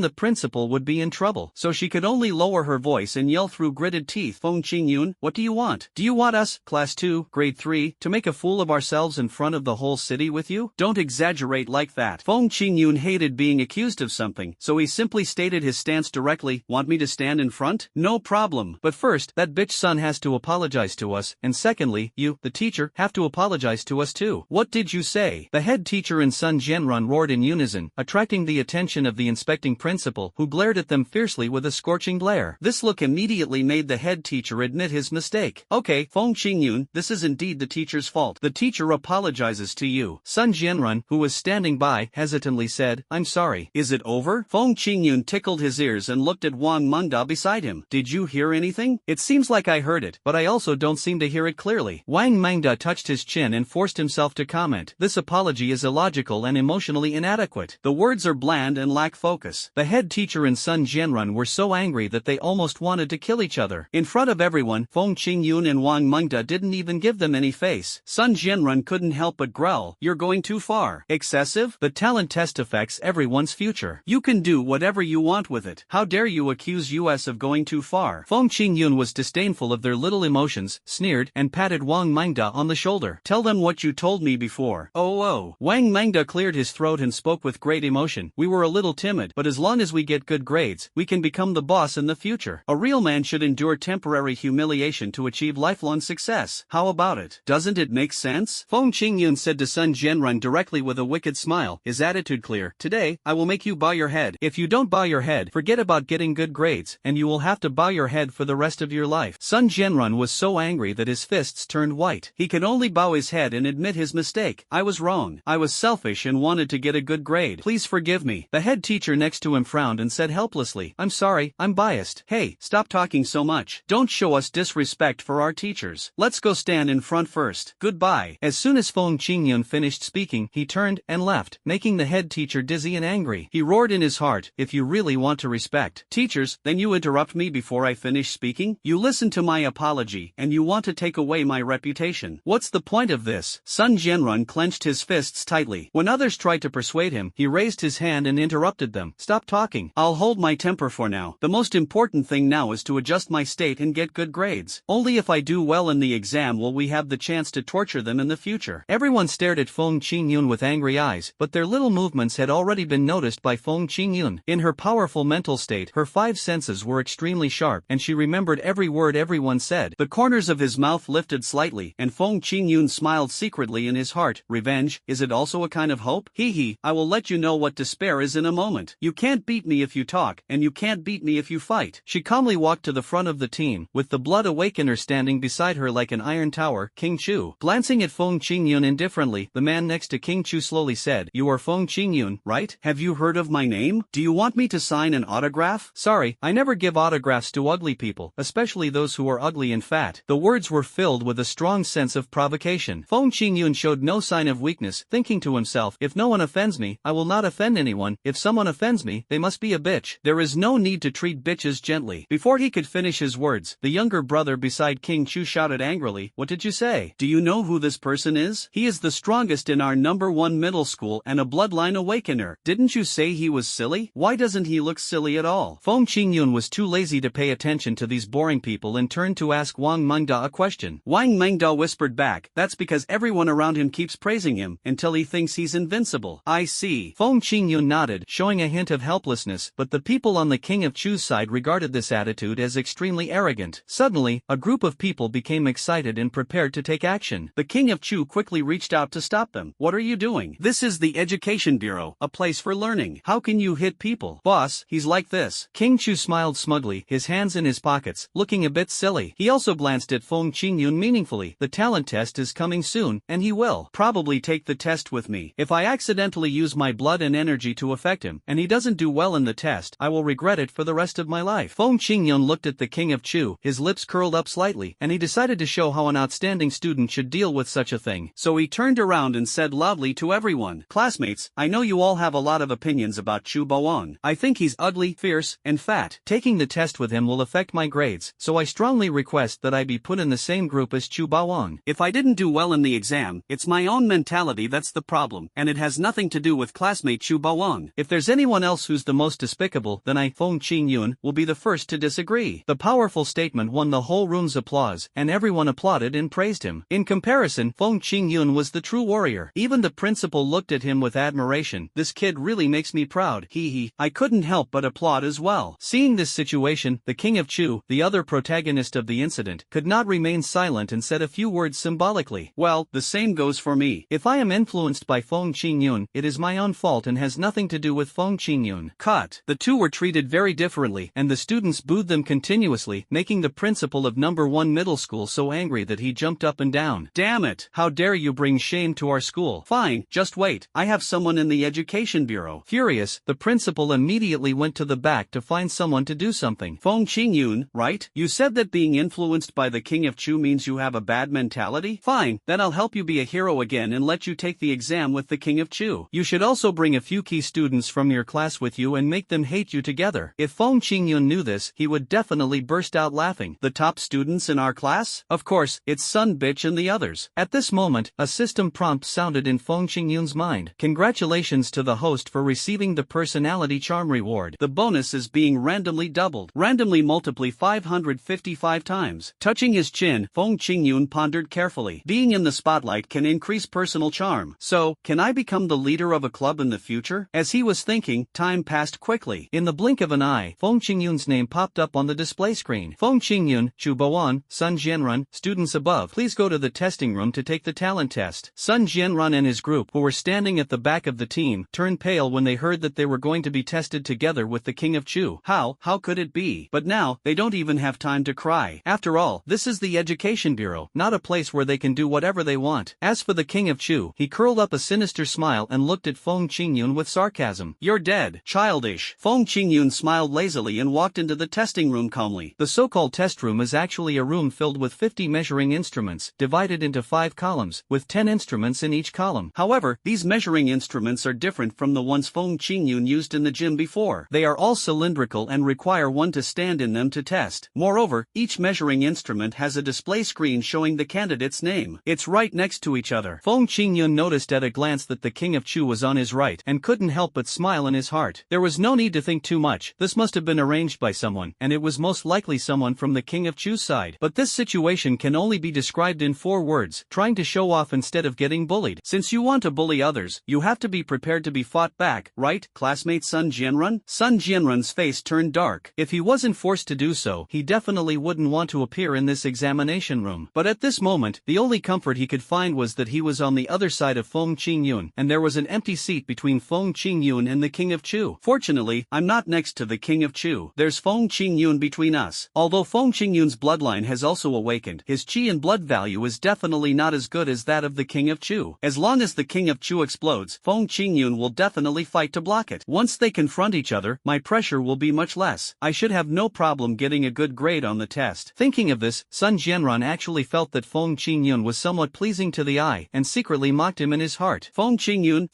the principal would be in trouble. So she could only lower her voice and yell through gritted teeth, Feng Qingyun, what do you want? Do you want us, class 2, grade 3, to make a fool of ourselves in front of the whole city with you? Don't exaggerate like that. Feng Qingyun hated being accused of something, so he simply stated his stance directly. Want me to stand in front? No problem. But first, that bitch son has to apologize to us, and secondly, you, the teacher, have to apologize to us too. What did you say? The head teacher and Sun Jianrun roared in unison, attracting the attention of the inspecting principal, who glared at them fiercely with a scorching glare. This look immediately made the head teacher admit his mistake. Okay, Feng Qingyun, this is indeed the teacher's fault. The teacher apologizes to you. Sun Jianrun, who was standing by, hesitantly said, I'm sorry. Is it over? Feng Qingyun tickled his ears and looked at Wang Mengda beside him. Did you hear anything? It seems like I heard it, but I also don't seem to hear it clearly. Wang Mengda touched his chin and forced himself to comment. This apology is illogical and emotionally inadequate. The words are bland and lack focus. The head teacher and Sun Jianrun were so angry that they almost wanted to kill each other. In front of everyone, Feng Qingyun and Wang Mengda didn't even give them any face. Sun Jianrun couldn't help but growl. You're going too far. Excessive? The talent test affects everyone's future. You can do whatever you want with it. How dare you accuse us of going too far? Feng Qingyun was disdainful of their little emotions, sneered, and patted Wang Mengda on the shoulder. Tell them what you told me before. Oh. Wang Mengda cleared his throat and spoke with great emotion. We were a little timid, but as long as we get good grades, we can become the boss in the future. A real man should endure temporary humiliation to achieve lifelong success. How about it? Doesn't it make sense? Feng Qingyun said to Sun Jianrun directly with a wicked smile, his attitude clear. Today, I will make you bow your head. If you don't bow your head, forget about getting good grades, and you will have to bow your head for the rest of your life. Sun Jianrun was so angry that his fists turned white. He could only bow his head and admit his mistake. I was wrong. I was selfish and wanted to get a good grade. Please forgive me. The head teacher next to him frowned and said helplessly, I'm sorry, I'm biased. Hey, stop talking so much. Don't show us disrespect for our teachers. Let's go stand in front first. Goodbye. As soon as Feng Qingyun finished speaking, he turned and left, making the head teacher dizzy and angry. He roared in his heart, if you really want to respect teachers, then you interrupt me before I finish speaking? You listen to my apology, and you want to take away my reputation. What's the point of this? Sun Jianrun clenched his fists tightly. When others tried to persuade him, he raised his hand and interrupted them. Stop talking. I'll hold my temper for now. The most important thing now is to adjust my state and get good grades. Only if I do well in the exam will we have the chance to torture them in the future. Everyone stared at Feng Qingyun with angry eyes, but their little movements had already been noticed by Feng Qingyun. In her powerful mental state, her five senses were extremely sharp, and she remembered every word everyone said. The corners of his mouth lifted slightly, and Feng Qingyun smiled secretly in his heart. Revenge, is it also a kind of hope? Hee, I will let you know what despair is in a moment. You can't beat me if you talk, and you can't beat me if you fight. She calmly walked to the front of the team, with the blood awakener standing beside her like an iron tower. King Chu. Glancing at Feng Qingyun indifferently, the man next to King Chu slowly said, You are Feng Qingyun, right? Have you heard of my name? Do you want me to sign an autograph? Sorry, I never give autographs to ugly people, especially those who are ugly and fat. The words were filled with a strong sense of provocation. Feng Qingyun showed no sign of weakness, thinking to himself, if no one offends me, I will not offend anyone. If someone offends me, they must be a bitch. There is no need to treat bitches gently. Before he could finish his words, the younger brother beside King Chu shouted angrily, What did you say? Do you know who this person is? He is the strongest in our #1 middle school and a bloodline awakener. Didn't Didn't you say he was silly? Why doesn't he look silly at all? Feng Qingyun was too lazy to pay attention to these boring people and turned to ask Wang Mengda a question. Wang Mengda whispered back, that's because everyone around him keeps praising him until he thinks he's invincible. I see. Feng Qingyun nodded, showing a hint of helplessness, but the people on the King of Chu's side regarded this attitude as extremely arrogant. Suddenly, a group of people became excited and prepared to take action. The King of Chu quickly reached out to stop them. What are you doing? This is the Education Bureau, a place for learning. How can you hit people? Boss, he's like this. King Chu smiled smugly, his hands in his pockets, looking a bit silly. He also glanced at Feng Qingyun meaningfully. The talent test is coming soon, and he will probably take the test with me. If I accidentally use my blood and energy to affect him, and he doesn't do well in the test, I will regret it for the rest of my life. Feng Qingyun looked at the King of Chu, his lips curled up slightly, and he decided to show how an outstanding student should deal with such a thing. So he turned around and said loudly to everyone, classmates, I know you all have a lot of opinions about Chu Baoan. I think he's ugly, fierce, and fat. Taking the test with him will affect my grades, so I strongly request that I be put in the same group as Chu Baoan. If I didn't do well in the exam, it's my own mentality that's the problem, and it has nothing to do with classmate Chu Baoan. If there's anyone else who's the most despicable, then I, Feng Qingyun, will be the first to disagree. The powerful statement won the whole room's applause, and everyone applauded and praised him. In comparison, Feng Qingyun was the true warrior. Even the principal looked at him with admiration. This kid really makes me proud. Hee. I couldn't help but applaud as well. Seeing this situation, the King of Chu, the other protagonist of the incident, could not remain silent and said a few words symbolically. Well, the same goes for me. If I am influenced by Feng Qingyun, it is my own fault and has nothing to do with Feng Qingyun. Cut. The two were treated very differently, and the students booed them continuously, making the principal of number 1 middle school so angry that he jumped up and down. Damn it! How dare you bring shame to our school? Fine, just wait. I have someone in the Education Bureau. Furious, the principal immediately went to the back to find someone to do something. Feng Qingyun, right? You said that being influenced by the King of Chu means you have a bad mentality? Fine, then I'll help you be a hero again and let you take the exam with the King of Chu. You should also bring a few key students from your class with you and make them hate you together. If Feng Qingyun knew this, he would definitely burst out laughing. The top students in our class? Of course, it's Sun Bitch and the others. At this moment, a system prompt sounded in Feng Qingyun's mind. Congratulations to the host for receiving the personality charm reward. The bonus is being randomly doubled. Randomly multiply 555 times. Touching his chin, Feng Qingyun pondered carefully. Being in the spotlight can increase personal charm. So, can I become the leader of a club in the future? As he was thinking, time passed quickly. In the blink of an eye, Feng Qingyun's name popped up on the display screen. Feng Qingyun, Chu Baoan, Sun Jianrun, students above, please go to the testing room to take the talent test. Sun Jianrun and his group, who were standing at the back of the team, turned pale when they heard that they were going to be tested together with the King of Chu. How could it be? But now, they don't even have time to cry. After all, this is the Education Bureau, not a place where they can do whatever they want. As for the King of Chu, he curled up a sinister smile and looked at Feng Qingyun with sarcasm. You're dead. Childish. Feng Qingyun smiled lazily and walked into the testing room calmly. The so-called test room is actually a room filled with 50 measuring instruments, divided into 5 columns, with 10 instruments in each column. However, these measuring instruments are different from the ones Feng Qingyun used in the gym before. They are all cylindrical and require one to stand in them to test. Moreover, each measuring instrument has a display screen showing the candidate's name. It's right next to each other. Feng Qingyun noticed at a glance that the King of Chu was on his right and couldn't help but smile in his heart. There was no need to think too much. This must have been arranged by someone, and it was most likely someone from the King of Chu's side. But this situation can only be described in 4 words: trying to show off instead of getting bullied. Since you want to bully others, you have to be prepared to be fought back, right, classmate Sun Jianrun? Sun Jianrun's face turned dark. If he wasn't forced to do so, he definitely wouldn't want to appear in this examination room. But at this moment, the only comfort he could find was that he was on the other side of Feng Qingyun, and there was an empty seat between Feng Qingyun and the King of Chu. Fortunately, I'm not next to the King of Chu. There's Feng Qingyun between us. Although Feng Qingyun's bloodline has also awakened, his qi and blood value is definitely not as good as that of the King of Chu. As long as the King of Chu explodes, Feng Qingyun will definitely fight to block it. Once they confront each other, my pressure will be much less. I should have no problem getting a good grade on the test. Thinking of this, Sun Jianrun actually felt that Feng Qingyun was somewhat pleasing to the eye and secretly mocked him in his heart. Feng Qingyun,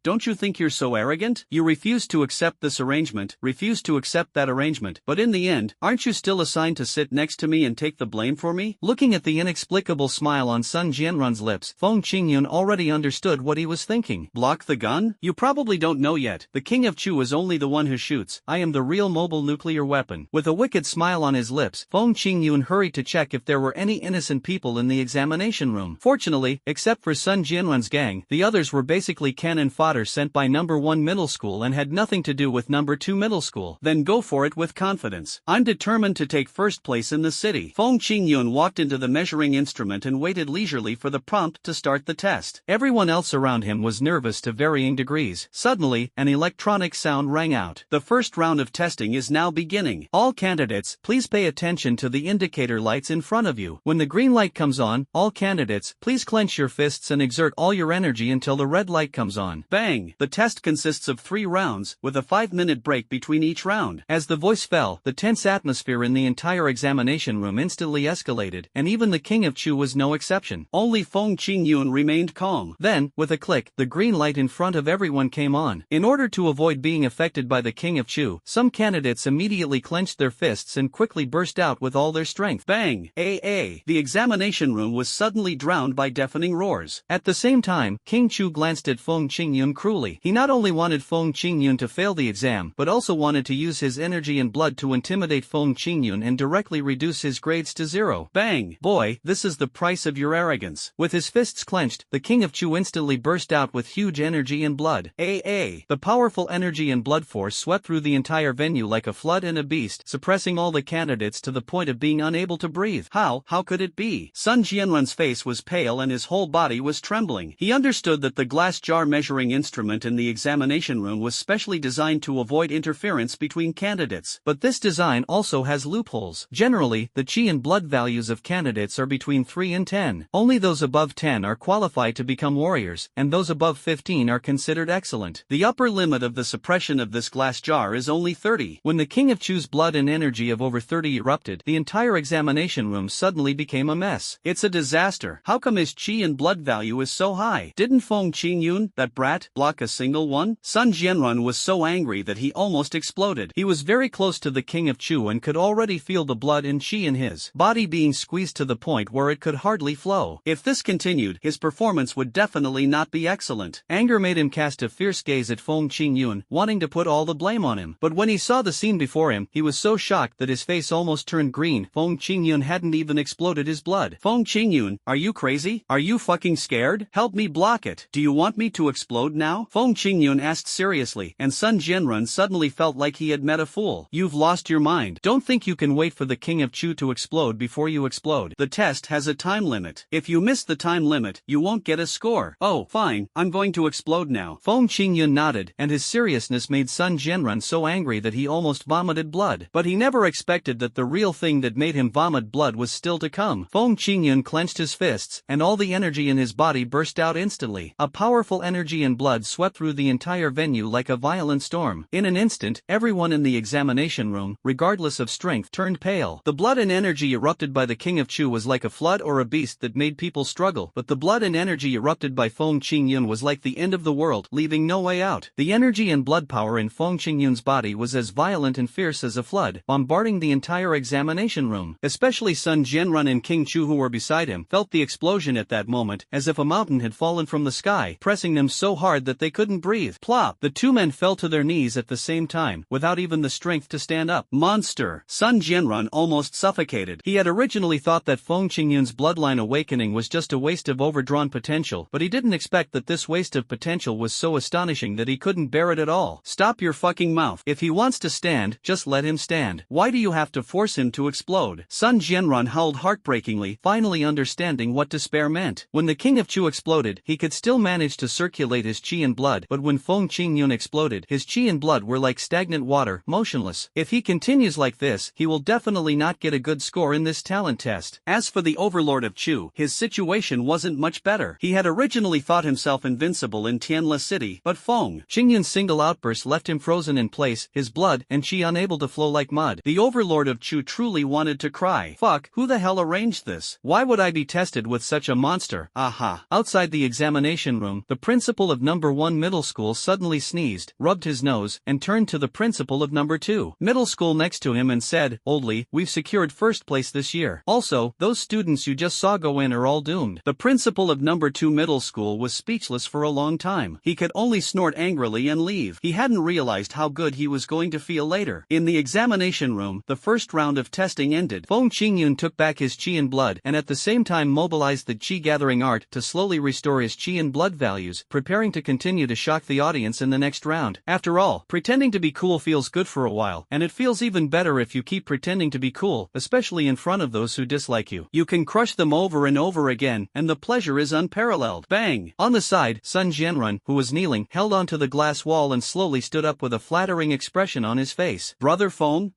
don't you think you're so arrogant? You refused to accept this arrangement, refused to accept that arrangement, but in the end, aren't you still assigned to sit next to me and take the blame for me? Looking at the inexplicable smile on Sun Jianrun's lips, Feng Qingyun already understood what he was thinking. Block the gun? You probably don't know yet, the King of Chu is only the one who shoots. I am the real mobile nuclear weapon. With a wicked smile on his lips, Feng Qingyun hurried to check if there were any innocent people in the examination room. Fortunately, except for Sun Jianrun's gang, the others were basically cannon fodder sent by number 1 middle school and had nothing to do with number 2 middle school. Then go for it with confidence. I'm determined to take first place in the city. Feng Qingyun walked into the measuring instrument and waited leisurely for the prompt to start the test. Everyone else around him was nervous to varying degrees. Suddenly, an electronic sound rang out. The first round of testing is now beginning. All candidates, please pay attention to the indicator lights in front of you. When the green light comes on, all candidates, please clench your fists and exert all your energy until the red light comes on. Bang! The test consists of 3 rounds, with a 5-minute break between each round. As the voice fell, the tense atmosphere in the entire examination room instantly escalated, and even the King of Chu was no exception. Only Feng Qingyun remained calm. Then, with a click, the green light in front of everyone came on. In order to avoid being affected by the King of Chu, some candidates immediately clenched their fists and quickly burst out with all their strength. Bang! The examination room was suddenly drowned by deafening roars. At the same time, King Chu glanced at Feng Qingyun cruelly. He not only wanted Feng Qingyun to fail the exam, but also wanted to use his energy and blood to intimidate Feng Qingyun and directly reduce his grades to 0. Bang! Boy, this is the price of your arrogance. With his fists clenched, the King of Chu instantly burst out with huge energy and blood. The powerful energy and blood force swept through the entire venue like a flood and a beast, suppressing all the candidates to the point of being unable to breathe. How could it be? Sun Jianrun's face was pale and his whole body was trembling. He understood that the glass jar measuring instrument in the examination room was specially designed to avoid interference between candidates. But this design also has loopholes. Generally, the qi and blood values of candidates are between 3 and 10. Only those above 10 are qualified to become warriors, and those above 15 are considered excellent. The upper limit of the suppression of this glass jar is only 30. When the King of Chu's blood and energy of over 30 erupted, the entire examination room suddenly became a mess. It's a disaster. How come his qi and blood value is so high? Didn't Feng Qingyun, that brat, block a single one? Sun Jianrun was so angry that he almost exploded. He was very close to the King of Chu and could already feel the blood and qi in his body being squeezed to the point where it could hardly flow. If this continued, his performance would definitely not be excellent. Anger made him cast a fierce gaze at Feng Qingyun, wanting to put all the blame on him. But when he saw the scene before him, he was so shocked that his face almost turned green. Feng Qingyun hadn't even exploded his blood. Feng Qingyun, are you crazy? Are you fucking scared? Help me block it. Do you want me to explode now? Feng Qingyun asked seriously, and Sun Jianrun suddenly felt like he had met a fool. You've lost your mind. Don't think you can wait for the King of Chu to explode before you explode. The test has a time limit. If you miss the time limit, you won't get a score. Oh, fine, I'm going to explode now. Feng Qingyun nodded, and his seriousness made Sun Jianrun so angry that he almost vomited blood. But he never expected that the real thing that made him vomit blood was still to come. Feng Qingyun clenched his fists, and all the energy in his body burst out instantly. A powerful energy and blood swept through the entire venue like a violent storm. In an instant, everyone in the examination room, regardless of strength, turned pale. The blood and energy erupted by the King of Chu was like a flood or a beast that made people struggle, but the blood and energy erupted by Feng Qingyun was like the end of the world, leaving no way out. The energy and blood power in Feng Qingyun's body was as violent and fierce as a flood, bombarding the entire examination room. Especially Sun Jianrun and King Chu, who were beside him, felt the explosion at that moment, as if a mountain had fallen from the sky, pressing them so hard that they couldn't breathe. Plop! The two men fell to their knees at the same time, without even the strength to stand up. Monster! Sun Jianrun almost suffocated. He had originally thought that Feng Qingyun's bloodline awakening was just a waste of overdrawn potential, but he didn't expect that this waste of potential was so astonishing that he couldn't bear it at all. Stop your fucking mouth. If he wants to stand, just let him stand. Why do you have to force him to explode? Sun Jianrun howled heartbreakingly, finally understanding what despair meant. When the King of Chu exploded, he could still manage to circulate his qi and blood, but when Feng Qingyun exploded, his qi and blood were like stagnant water, motionless. If he continues like this, he will definitely not get a good score in this talent test. As for the overlord of Chu, his situation wasn't much better. He had originally thought himself invincible in Tianla City, but Feng Qingyun's single outburst left him frozen in place, his blood and qi unable to flow like mud. The overlord of Chu truly wanted to cry. Fuck, who the hell arranged this? Why would I be tested with such a monster? Aha. Outside the examination room, the principal of number 1 middle school suddenly sneezed, rubbed his nose, and turned to the principal of number 2 middle school next to him and said, "Oldly, we've secured first place this year. Also, those students you just saw go in are all doomed." The principal of number 2 middle school was speechless for a long time. He could could only snort angrily and leave. He hadn't realized how good he was going to feel later. In the examination room, the first round of testing ended. Feng Qingyun took back his qi and blood and at the same time mobilized the qi-gathering art to slowly restore his qi and blood values, preparing to continue to shock the audience in the next round. After all, pretending to be cool feels good for a while, and it feels even better if you keep pretending to be cool, especially in front of those who dislike you. You can crush them over and over again, and the pleasure is unparalleled. Bang! On the side, Sun Jianrun, who was kneeling, held onto the glass wall and slowly stood up with a flattering expression on his face. Brother Feng?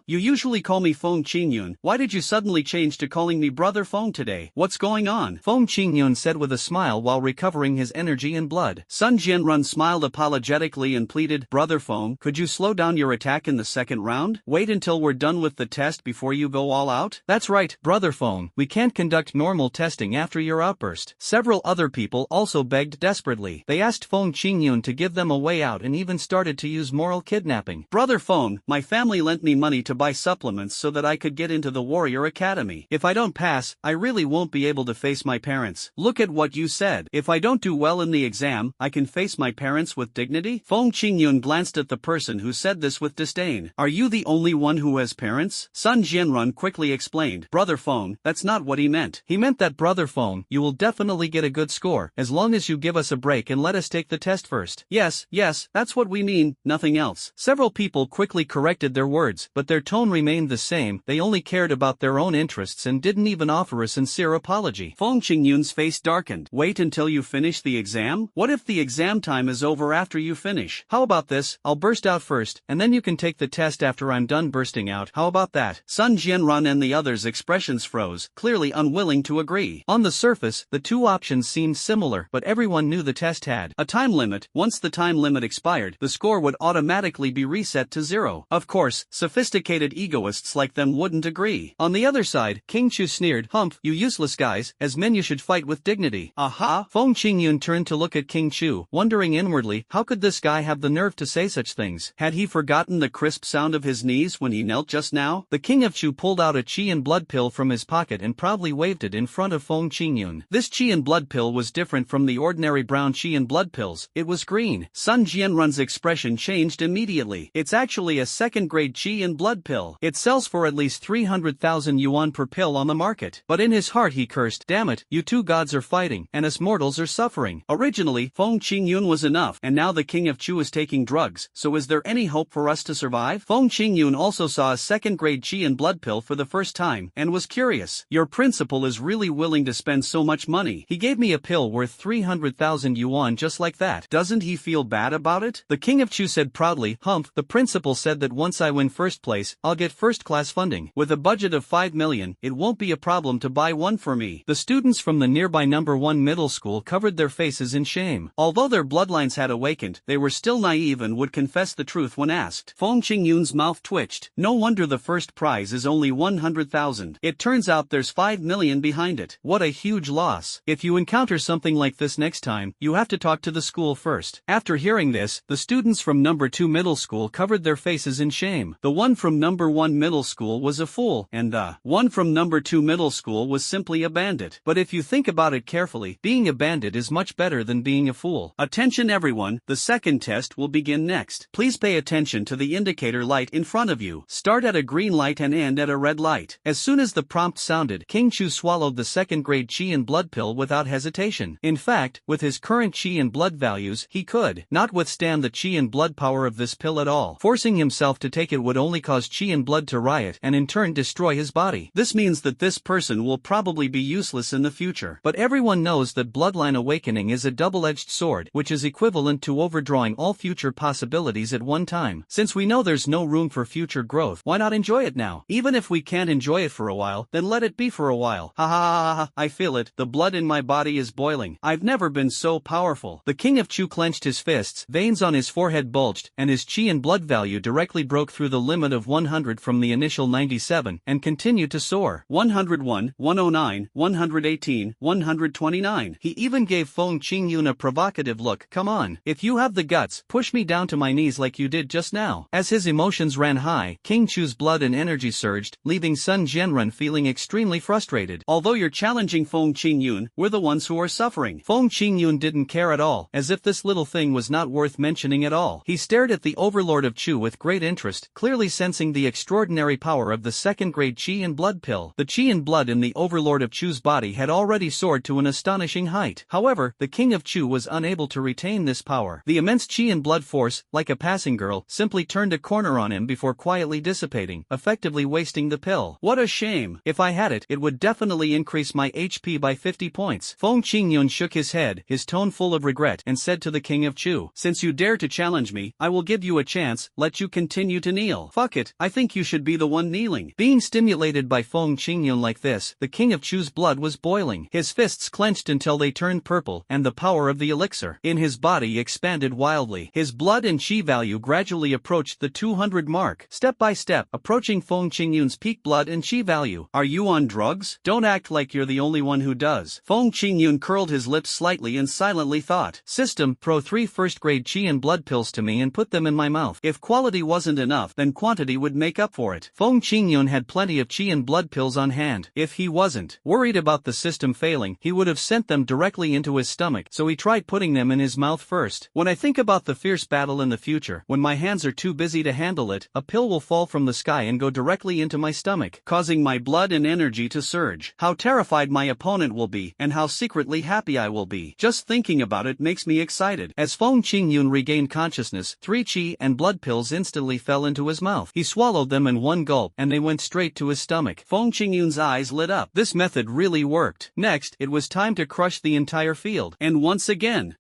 You usually call me Feng Qingyun. Why did you suddenly change to calling me Brother Feng today? What's going on? Feng Qingyun said with a smile while recovering his energy and blood. Sun Jianrun smiled apologetically and pleaded, Brother Feng, could you slow down your attack in the second round? Wait until we're done with the test before you go all out? That's right, Brother Feng, we can't conduct normal testing after your outburst. Several other people also begged desperately. They asked Feng Qingyun to give them a way out and even started to use moral kidnapping. Brother Feng, my family lent me money to buy supplements so that I could get into the Warrior Academy. If I don't pass, I really won't be able to face my parents. Look at what you said. If I don't do well in the exam, I can face my parents with dignity? Feng Qingyun glanced at the person who said this with disdain. Are you the only one who has parents? Sun Jianrun quickly explained. Brother Feng, that's not what he meant. He meant that Brother Feng, you will definitely get a good score, as long as you give us a break and let us take the test first. Yes, that's what we mean, nothing else. Several people quickly corrected their words, but their tone remained the same. They only cared about their own interests and didn't even offer a sincere apology. Feng Qingyun's face darkened. Wait until you finish the exam? What if the exam time is over after you finish? How about this? I'll burst out first, and then you can take the test after I'm done bursting out. How about that? Sun Jianrun and the others' expressions froze, clearly unwilling to agree. On the surface, the two options seemed similar, but everyone knew the test had a time limit. Once the time limit expired, the score would automatically be reset to 0. Of course, sophisticated egoists like them wouldn't agree. On the other side, King Chu sneered, Humph, you useless guys, as men you should fight with dignity. Aha! Feng Qingyun turned to look at King Chu, wondering inwardly, how could this guy have the nerve to say such things? Had he forgotten the crisp sound of his knees when he knelt just now? The King of Chu pulled out a qi and blood pill from his pocket and proudly waved it in front of Feng Qingyun. This qi and blood pill was different from the ordinary brown qi and blood pills. It was green. Sun Jianrun's expression changed immediately. It's actually a second-grade qi and blood pill. It sells for at least 300,000 yuan per pill on the market. But in his heart he cursed, damn it, you two gods are fighting, and us mortals are suffering. Originally, Feng Qingyun was enough, and now the King of Chu is taking drugs, so is there any hope for us to survive? Feng Qingyun also saw a second-grade qi and blood pill for the first time, and was curious. Your principal is really willing to spend so much money. He gave me a pill worth 300,000 yuan just like that. Doesn't he feel bad about it? The King of Chu said proudly, Humph, the principal said that once I win first place, I'll get first-class funding. With a budget of 5 million, it won't be a problem to buy one for me. The students from the nearby number 1 middle school covered their faces in shame. Although their bloodlines had awakened, they were still naive and would confess the truth when asked. Feng Qingyun's mouth twitched. No wonder the first prize is only 100,000. It turns out there's 5 million behind it. What a huge loss. If you encounter something like this next time, you have to talk to the school first. After hearing this, the students from number 2 middle school covered their faces in shame. The one from number 1 middle school was a fool, and the one from number 2 middle school was simply a bandit. But if you think about it carefully, being a bandit is much better than being a fool. Attention everyone, the second test will begin next. Please pay attention to the indicator light in front of you. Start at a green light and end at a red light. As soon as the prompt sounded, King Chu swallowed the second-grade qi and blood pill without hesitation. In fact, with his current qi and blood values, he could not withstand the qi and blood power of this pill at all. Forcing himself to take it would only cause qi and blood to riot and in turn destroy his body. This means that this person will probably be useless in the future. But everyone knows that bloodline awakening is a double-edged sword, which is equivalent to overdrawing all future possibilities at one time. Since we know there's no room for future growth, why not enjoy it now? Even if we can't enjoy it for a while, then let it be for a while. Ha ha ha ha, I feel it, the blood in my body is boiling. I've never been so powerful. The King of Chu clenched his fists, veins on his forehead bulged, and his qi and blood value directly broke through the limit of 100 from the initial 97, and continued to soar. 101, 109, 118, 129. He even gave Feng Qingyun a provocative look. Come on, if you have the guts, push me down to my knees like you did just now. As his emotions ran high, King Chu's blood and energy surged, leaving Sun Jianrun feeling extremely frustrated. Although you're challenging Feng Qingyun, we're the ones who are suffering. Feng Qingyun didn't care at all. all, as if this little thing was not worth mentioning at all. He stared at the overlord of Chu with great interest, clearly sensing the extraordinary power of the second-grade Qi and blood pill. The Qi and blood in the overlord of Chu's body had already soared to an astonishing height. However, the king of Chu was unable to retain this power. The immense Qi and blood force, like a passing girl, simply turned a corner on him before quietly dissipating, effectively wasting the pill. What a shame. If I had it, it would definitely increase my HP by 50 points. Feng Qingyun shook his head, his tone full of regret, and said to the king of Chu, "Since you dare to challenge me, I will give you a chance, let you continue to kneel." "Fuck it, I think you should be the one kneeling." Being stimulated by Feng Qingyun like this, the king of Chu's blood was boiling. His fists clenched until they turned purple, and the power of the elixir in his body expanded wildly. His blood and Qi value gradually approached the 200 mark, step by step, approaching Feng Qingyun's peak blood and Qi value. "Are you on drugs? Don't act like you're the only one who does." Feng Qingyun curled his lips slightly and silently thought. "System, throw 3 first-grade Qi and blood pills to me and put them in my mouth. If quality wasn't enough, then quantity would make up for it." Feng Qingyun had plenty of Qi and blood pills on hand. If he wasn't worried about the system failing, he would have sent them directly into his stomach, so he tried putting them in his mouth first. "When I think about the fierce battle in the future, when my hands are too busy to handle it, a pill will fall from the sky and go directly into my stomach, causing my blood and energy to surge. How terrified my opponent will be, and how secretly happy I will be. Just thinking about it makes me excited." As Feng Qingyun regained consciousness, 3 Qi and blood pills instantly fell into his mouth. He swallowed them in one gulp, and they went straight to his stomach. Feng Qingyun's eyes lit up. This method really worked. Next, it was time to crush the entire field. And once again,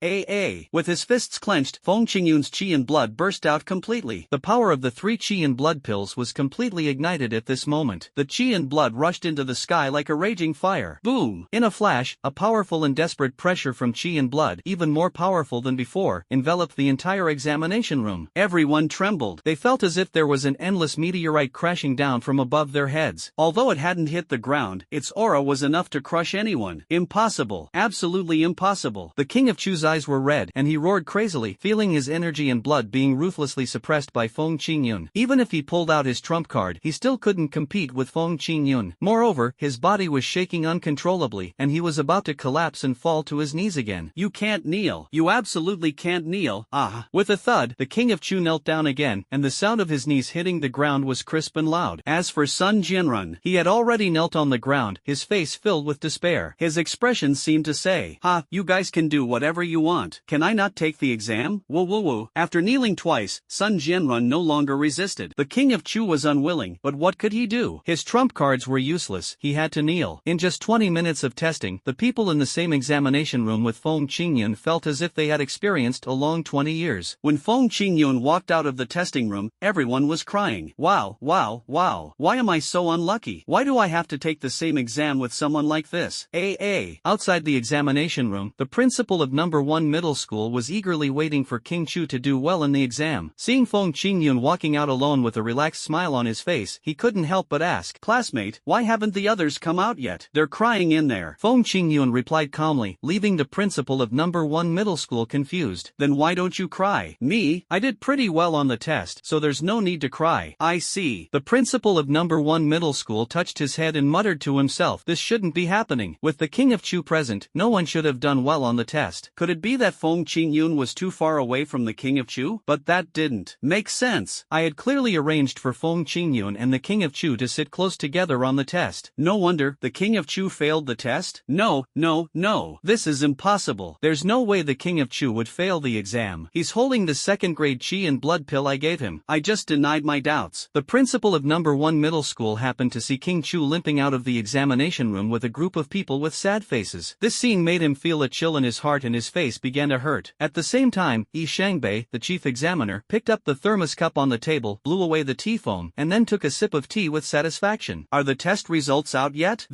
with his fists clenched, Feng Qingyun's Qi and blood burst out completely. The power of the 3 Qi and blood pills was completely ignited at this moment. The Qi and blood rushed into the sky like a raging fire. Boom! In a flash, a powerful and desperate pressure from Qi and blood, even more powerful than before, enveloped the entire examination room. Everyone trembled. They felt as if there was an endless meteorite crashing down from above their heads. Although it hadn't hit the ground, its aura was enough to crush anyone. Impossible. Absolutely impossible. The king of Chu's eyes were red, and he roared crazily, feeling his energy and blood being ruthlessly suppressed by Feng Qingyun. Even if he pulled out his trump card, he still couldn't compete with Feng Qingyun. Moreover, his body was shaking uncontrollably, and he was about to collapse and fall to his knees again. "You can't kneel. You absolutely can't kneel." With a thud, the king of Chu knelt down again, and the sound of his knees hitting the ground was crisp and loud. As for Sun Jianrun, he had already knelt on the ground, his face filled with despair. His expression seemed to say, "You guys can do whatever you want. Can I not take the exam? Woo woo woo." After kneeling twice, Sun Jianrun no longer resisted. The king of Chu was unwilling, but what could he do? His trump cards were useless, he had to kneel. In just 20 minutes of testing, the people in the same examination room with Feng Qingyun felt as if they had experienced a long 20 years. When Feng Qingyun walked out of the testing room, everyone was crying. Wow, wow, wow. Why am I so unlucky? Why do I have to take the same exam with someone like this? Outside the examination room, the principal of number 1 middle school was eagerly waiting for King Chu to do well in the exam. Seeing Feng Qingyun walking out alone with a relaxed smile on his face, he couldn't help but ask, "Classmate, why haven't the others come out yet? They're crying in there." Feng Qingyun replied calmly, leaving the principal of number 1 middle school confused. "Then why don't you cry?" "Me? I did pretty well on the test, so there's no need to cry." "I see." The principal of number 1 middle school touched his head and muttered to himself, "This shouldn't be happening. With the king of Chu present, no one should have done well on the test." Could it be that Feng Qingyun was too far away from the king of Chu? But that didn't make sense. I had clearly arranged for Feng Qingyun and the king of Chu to sit close together on the test. No wonder the king of Chu failed the test? No. This is impossible. There's no way the king of Chu would fail the exam. He's holding the second-grade Qi and blood pill I gave him. I just denied my doubts. The principal of number 1 middle school happened to see King Chu limping out of the examination room with a group of people with sad faces. This scene made him feel a chill in his heart and his face began to hurt. At the same time, Yi Shangbei, the chief examiner, picked up the thermos cup on the table, blew away the tea foam, and then took a sip of tea with satisfaction. "Are the test results out yet?"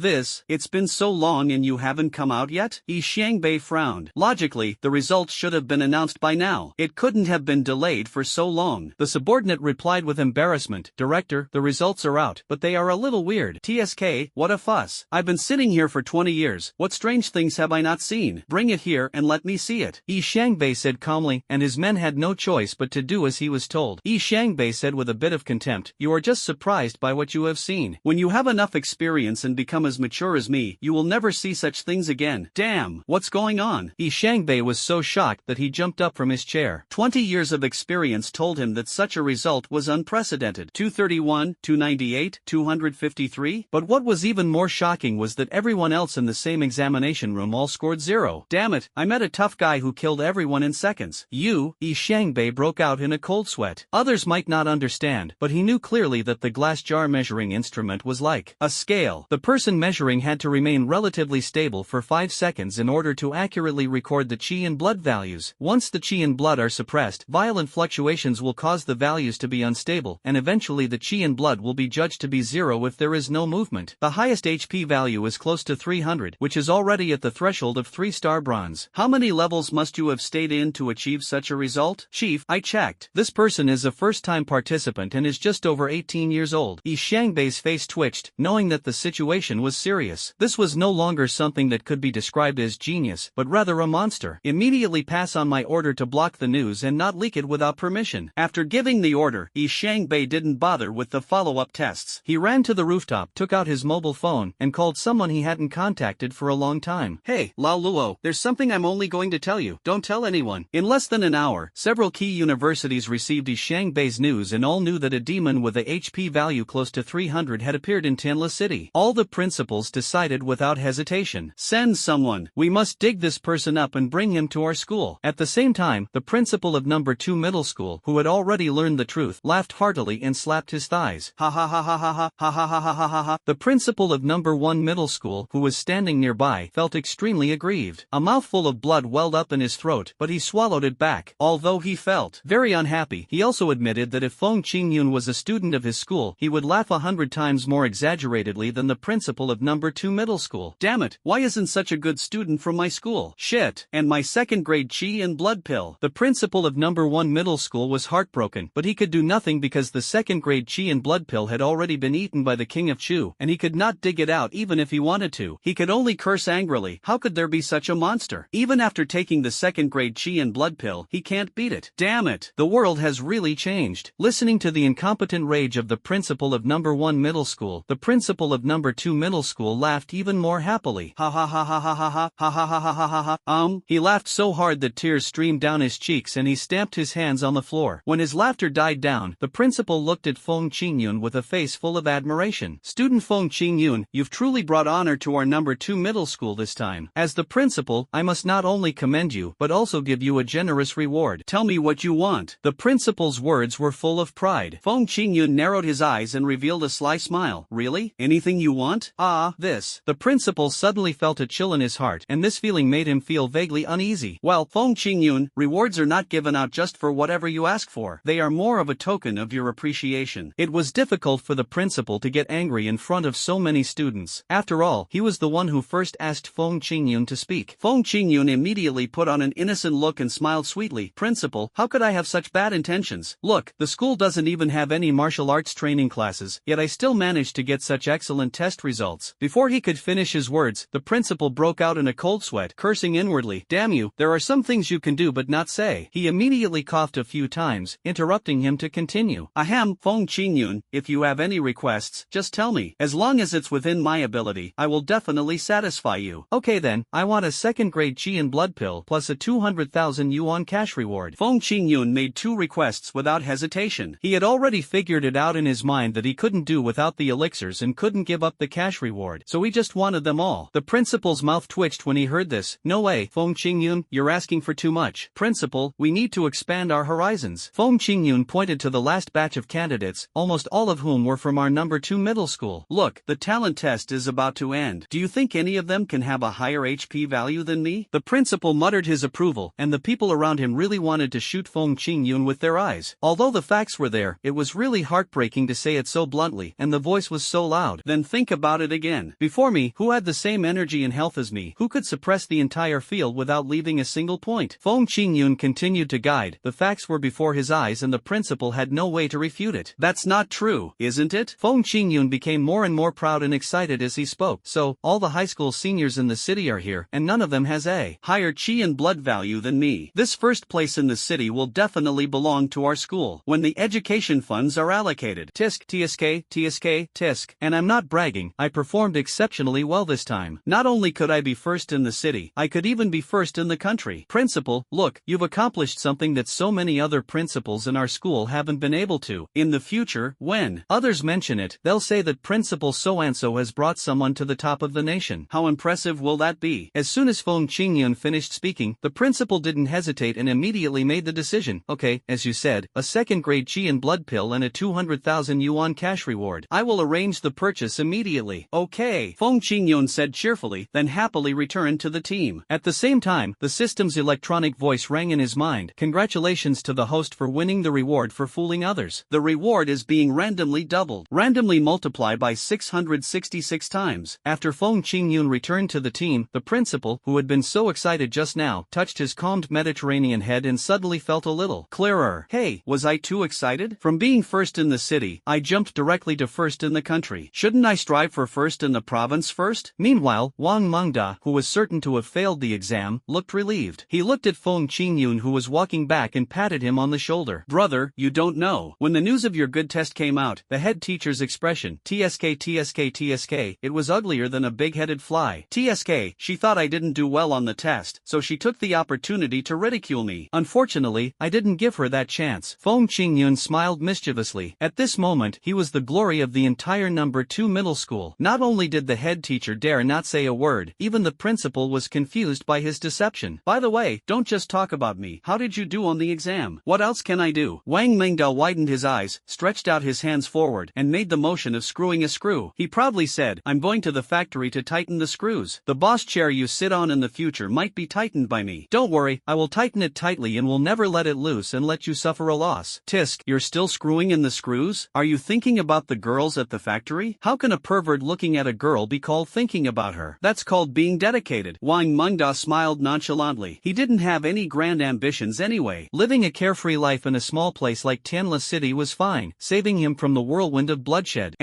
It's been so long and you haven't come out yet?" Yi Shangbei frowned. Logically, the results should have been announced by now. It couldn't have been delayed for so long. The subordinate replied with embarrassment, "Director, the results are out, but they are a little weird." "TSK, what a fuss. I've been sitting here for 20 years. What strange things have I not seen? Bring it here and let me see it." Yi Shangbei said calmly, and his men had no choice but to do as he was told. Yi Shangbei said with a bit of contempt, "You are just surprised by what you have seen. When you have enough experience and become as mature as me, you will never see such things again." "Damn, what's going on?" Yi Shangbei Shangbei was so shocked that he jumped up from his chair. 20 years of experience told him that such a result was unprecedented. 231, 298, 253. But what was even more shocking was that everyone else in the same examination room all scored 0. Damn it, I met a tough guy who killed everyone in seconds. Shangbei broke out in a cold sweat. Others might not understand, but he knew clearly that the glass jar measuring instrument was like a scale. The person measuring had to remain relatively stable for 5 seconds in order to accurately record the qi and blood values. Once the qi and blood are suppressed, violent fluctuations will cause the values to be unstable, and eventually the qi and blood will be judged to be 0 if there is no movement. The highest HP value is close to 300, which is already at the threshold of 3-star bronze. How many levels must you have stayed in to achieve such a result? Chief, I checked. This person is a first-time participant and is just over 18 years old. Shangbei's face twitched, knowing that the situation was serious. This was no longer something that could be described as genius, but rather a monster. Immediately pass on my order to block the news and not leak it without permission. After giving the order, Shangbei didn't bother with the follow-up tests. He ran to the rooftop, took out his mobile phone, and called someone he hadn't contacted for a long time. Hey, Lao Luo, there's something I'm only going to tell you. Don't tell anyone. In less than an hour, several key universities received Shangbei's news and all knew that a demon with a HP value close to 300 had appeared in Tianla City. All the principals decided without hesitation. Send someone. We must dig this person up and bring him to our school. At the same time, the principal of number 2 middle school, who had already learned the truth, laughed heartily and slapped his thighs. Ha ha ha ha ha ha ha ha ha ha ha ha. The principal of number 1 middle school, who was standing nearby, felt extremely aggrieved. A mouthful of blood welled up in his throat, but he swallowed it back. Although he felt very unhappy, he also admitted that if Feng Qingyun was a student of his school, he would laugh 100 times more exaggeratedly than the principal of number 2 middle school. Damn it, why isn't such a good student from my school? Shit, and my second grade qi and blood pill. The principal of number 1 middle school was heartbroken, but he could do nothing because the second grade qi and blood pill had already been eaten by the king of Chu, and he could not dig it out even if he wanted to. He could only curse angrily. How could there be such a monster? Even after taking the second grade qi and blood pill, he can't beat it. Damn it, the world has really changed. Listening to the incompetent rage of the principal of number 1 middle school, the principal of number 2 middle school laughed even more happily. Ha ha ha ha ha ha ha ha ha ha ha ha ha. He laughed so hard that tears streamed down his cheeks and he stamped his hands on the floor. When his laughter died down, the principal looked at Feng Qingyun with a face full of admiration. Student Feng Qingyun, you've truly brought honor to our number 2 middle school this time. As the principal, I must not only commend you, but also give you a generous reward. Tell me what you want. The principal's words were full of pride. Feng Qingyun narrowed his eyes and revealed a sly smile. Really? Anything you want? This. The principal suddenly felt a chill in his heart, and this feeling made him feel vaguely uneasy. Well, Feng Qingyun, rewards are not given out just for whatever you ask for. They are more of a token of your appreciation. It was difficult for the principal to get angry in front of so many students. After all, he was the one who first asked Feng Qingyun to speak. Feng Qingyun immediately put on an innocent look and smiled sweetly. Principal, how could I have such bad intentions? Look, the school doesn't even have any martial arts training classes, yet I still managed to get such excellent test results. Before he could finish his words, the principal broke out in a cold sweat, cursing inwardly. Damn you, there are some things you can do but not say. He immediately coughed a few times, interrupting him to continue. Ahem, Feng Qingyun, if you have any requests, just tell me. As long as it's within my ability, I will definitely satisfy you. Okay then, I want a second grade qi and blood pill plus a 200,000 yuan cash reward. Feng Qingyun made 2 requests without hesitation. He had already figured it out in his mind that he couldn't do without the elixirs and couldn't give up the cash reward, so he just wanted them all. The principal's mouth twitched when he heard this. No way, Feng Qingyun, you're asking for too much. Principal, we need to expand our horizons. Feng Qingyun pointed to the last batch of candidates, almost all of whom were from our number 2 middle school. Look, the talent test is about to end. Do you think any of them can have a higher HP value than me? The principal muttered his approval, and the people around him really wanted to shoot Feng Qingyun with their eyes. Although the facts were there, it was really heartbreaking to say it so bluntly, and the voice was so loud. Then think about it again. Before me, who had the same energy and health as me, who could suppress the entire field without leaving a single point? Feng Qingyun continued to guide. The facts were before his eyes and the principal had no way to refute it. That's not true, isn't it? Feng Qingyun became more and more proud and excited as he spoke. So, all the high school seniors in the city are here, and none of them has a higher qi and blood value than me. This first place in the city will definitely belong to our school when the education funds are allocated. Tisk, TSK, TSK, Tisk. And I'm not bragging, I performed exceptionally well this time. Not only could I be first in the city, I could even be first in the country. Principal, look, you've accomplished something that so many other principals in our school haven't been able to. In the future, when others mention it, they'll say that Principal so-and-so has brought someone to the top of the nation. How impressive will that be? As soon as Feng Qingyun finished speaking, the principal didn't hesitate and immediately made the decision. Okay, as you said, a second-grade Qi and blood pill and a 200,000 yuan cash reward. I will arrange the purchase immediately. Okay, Feng Qingyun said cheerfully, then happily returned to the team. At the same time, the system's electronic voice rang in his mind. Congratulations to the host for winning the reward for fooling others. The reward is being randomly doubled. Randomly multiply by 666 times. After Feng Qingyun returned to the team, the principal, who had been so excited just now, touched his calmed Mediterranean head and suddenly felt a little clearer. Hey, was I too excited? From being first in the city, I jumped directly to first in the country. Shouldn't I strive for first in the province first? Meanwhile, Wang Mengda, who was certain to have failed the exam, looked relieved. He looked at Feng Qingyun, who was walking back, and patted him on the shoulder. Brother, you don't know. When the news of your good test came out, the head teacher's expression, TSK TSK TSK, it was uglier than a big-headed fly. TSK, she thought I didn't do well on the test, so she took the opportunity to ridicule me. Unfortunately, I didn't give her that chance. Feng Qingyun smiled mischievously. At this moment, he was the glory of the entire number 2 middle school. Not only did the head teacher dare not say a word, even the principal was confused by his deception. By the way, don't just talk about me. How did you do on the exam? What else can I do? Wang Mengda widened his eyes, stretched out his hands forward, and made the motion of screwing a screw. He proudly said, I'm going to the factory to tighten the screws. The boss chair you sit on in the future might be tightened by me. Don't worry, I will tighten it tightly and will never let it loose and let you suffer a loss. Tisk, you're still screwing in the screws? Are you thinking about the girls at the factory? How can a pervert looking at a girl be called thinking about her? That's called being dedicated. Wang Mengda smiled nonchalantly. He didn't have any grand ambitions anyway. Living a carefree life in a small place like Tianla City was fine, saving him from the whirlwind of bloodshed.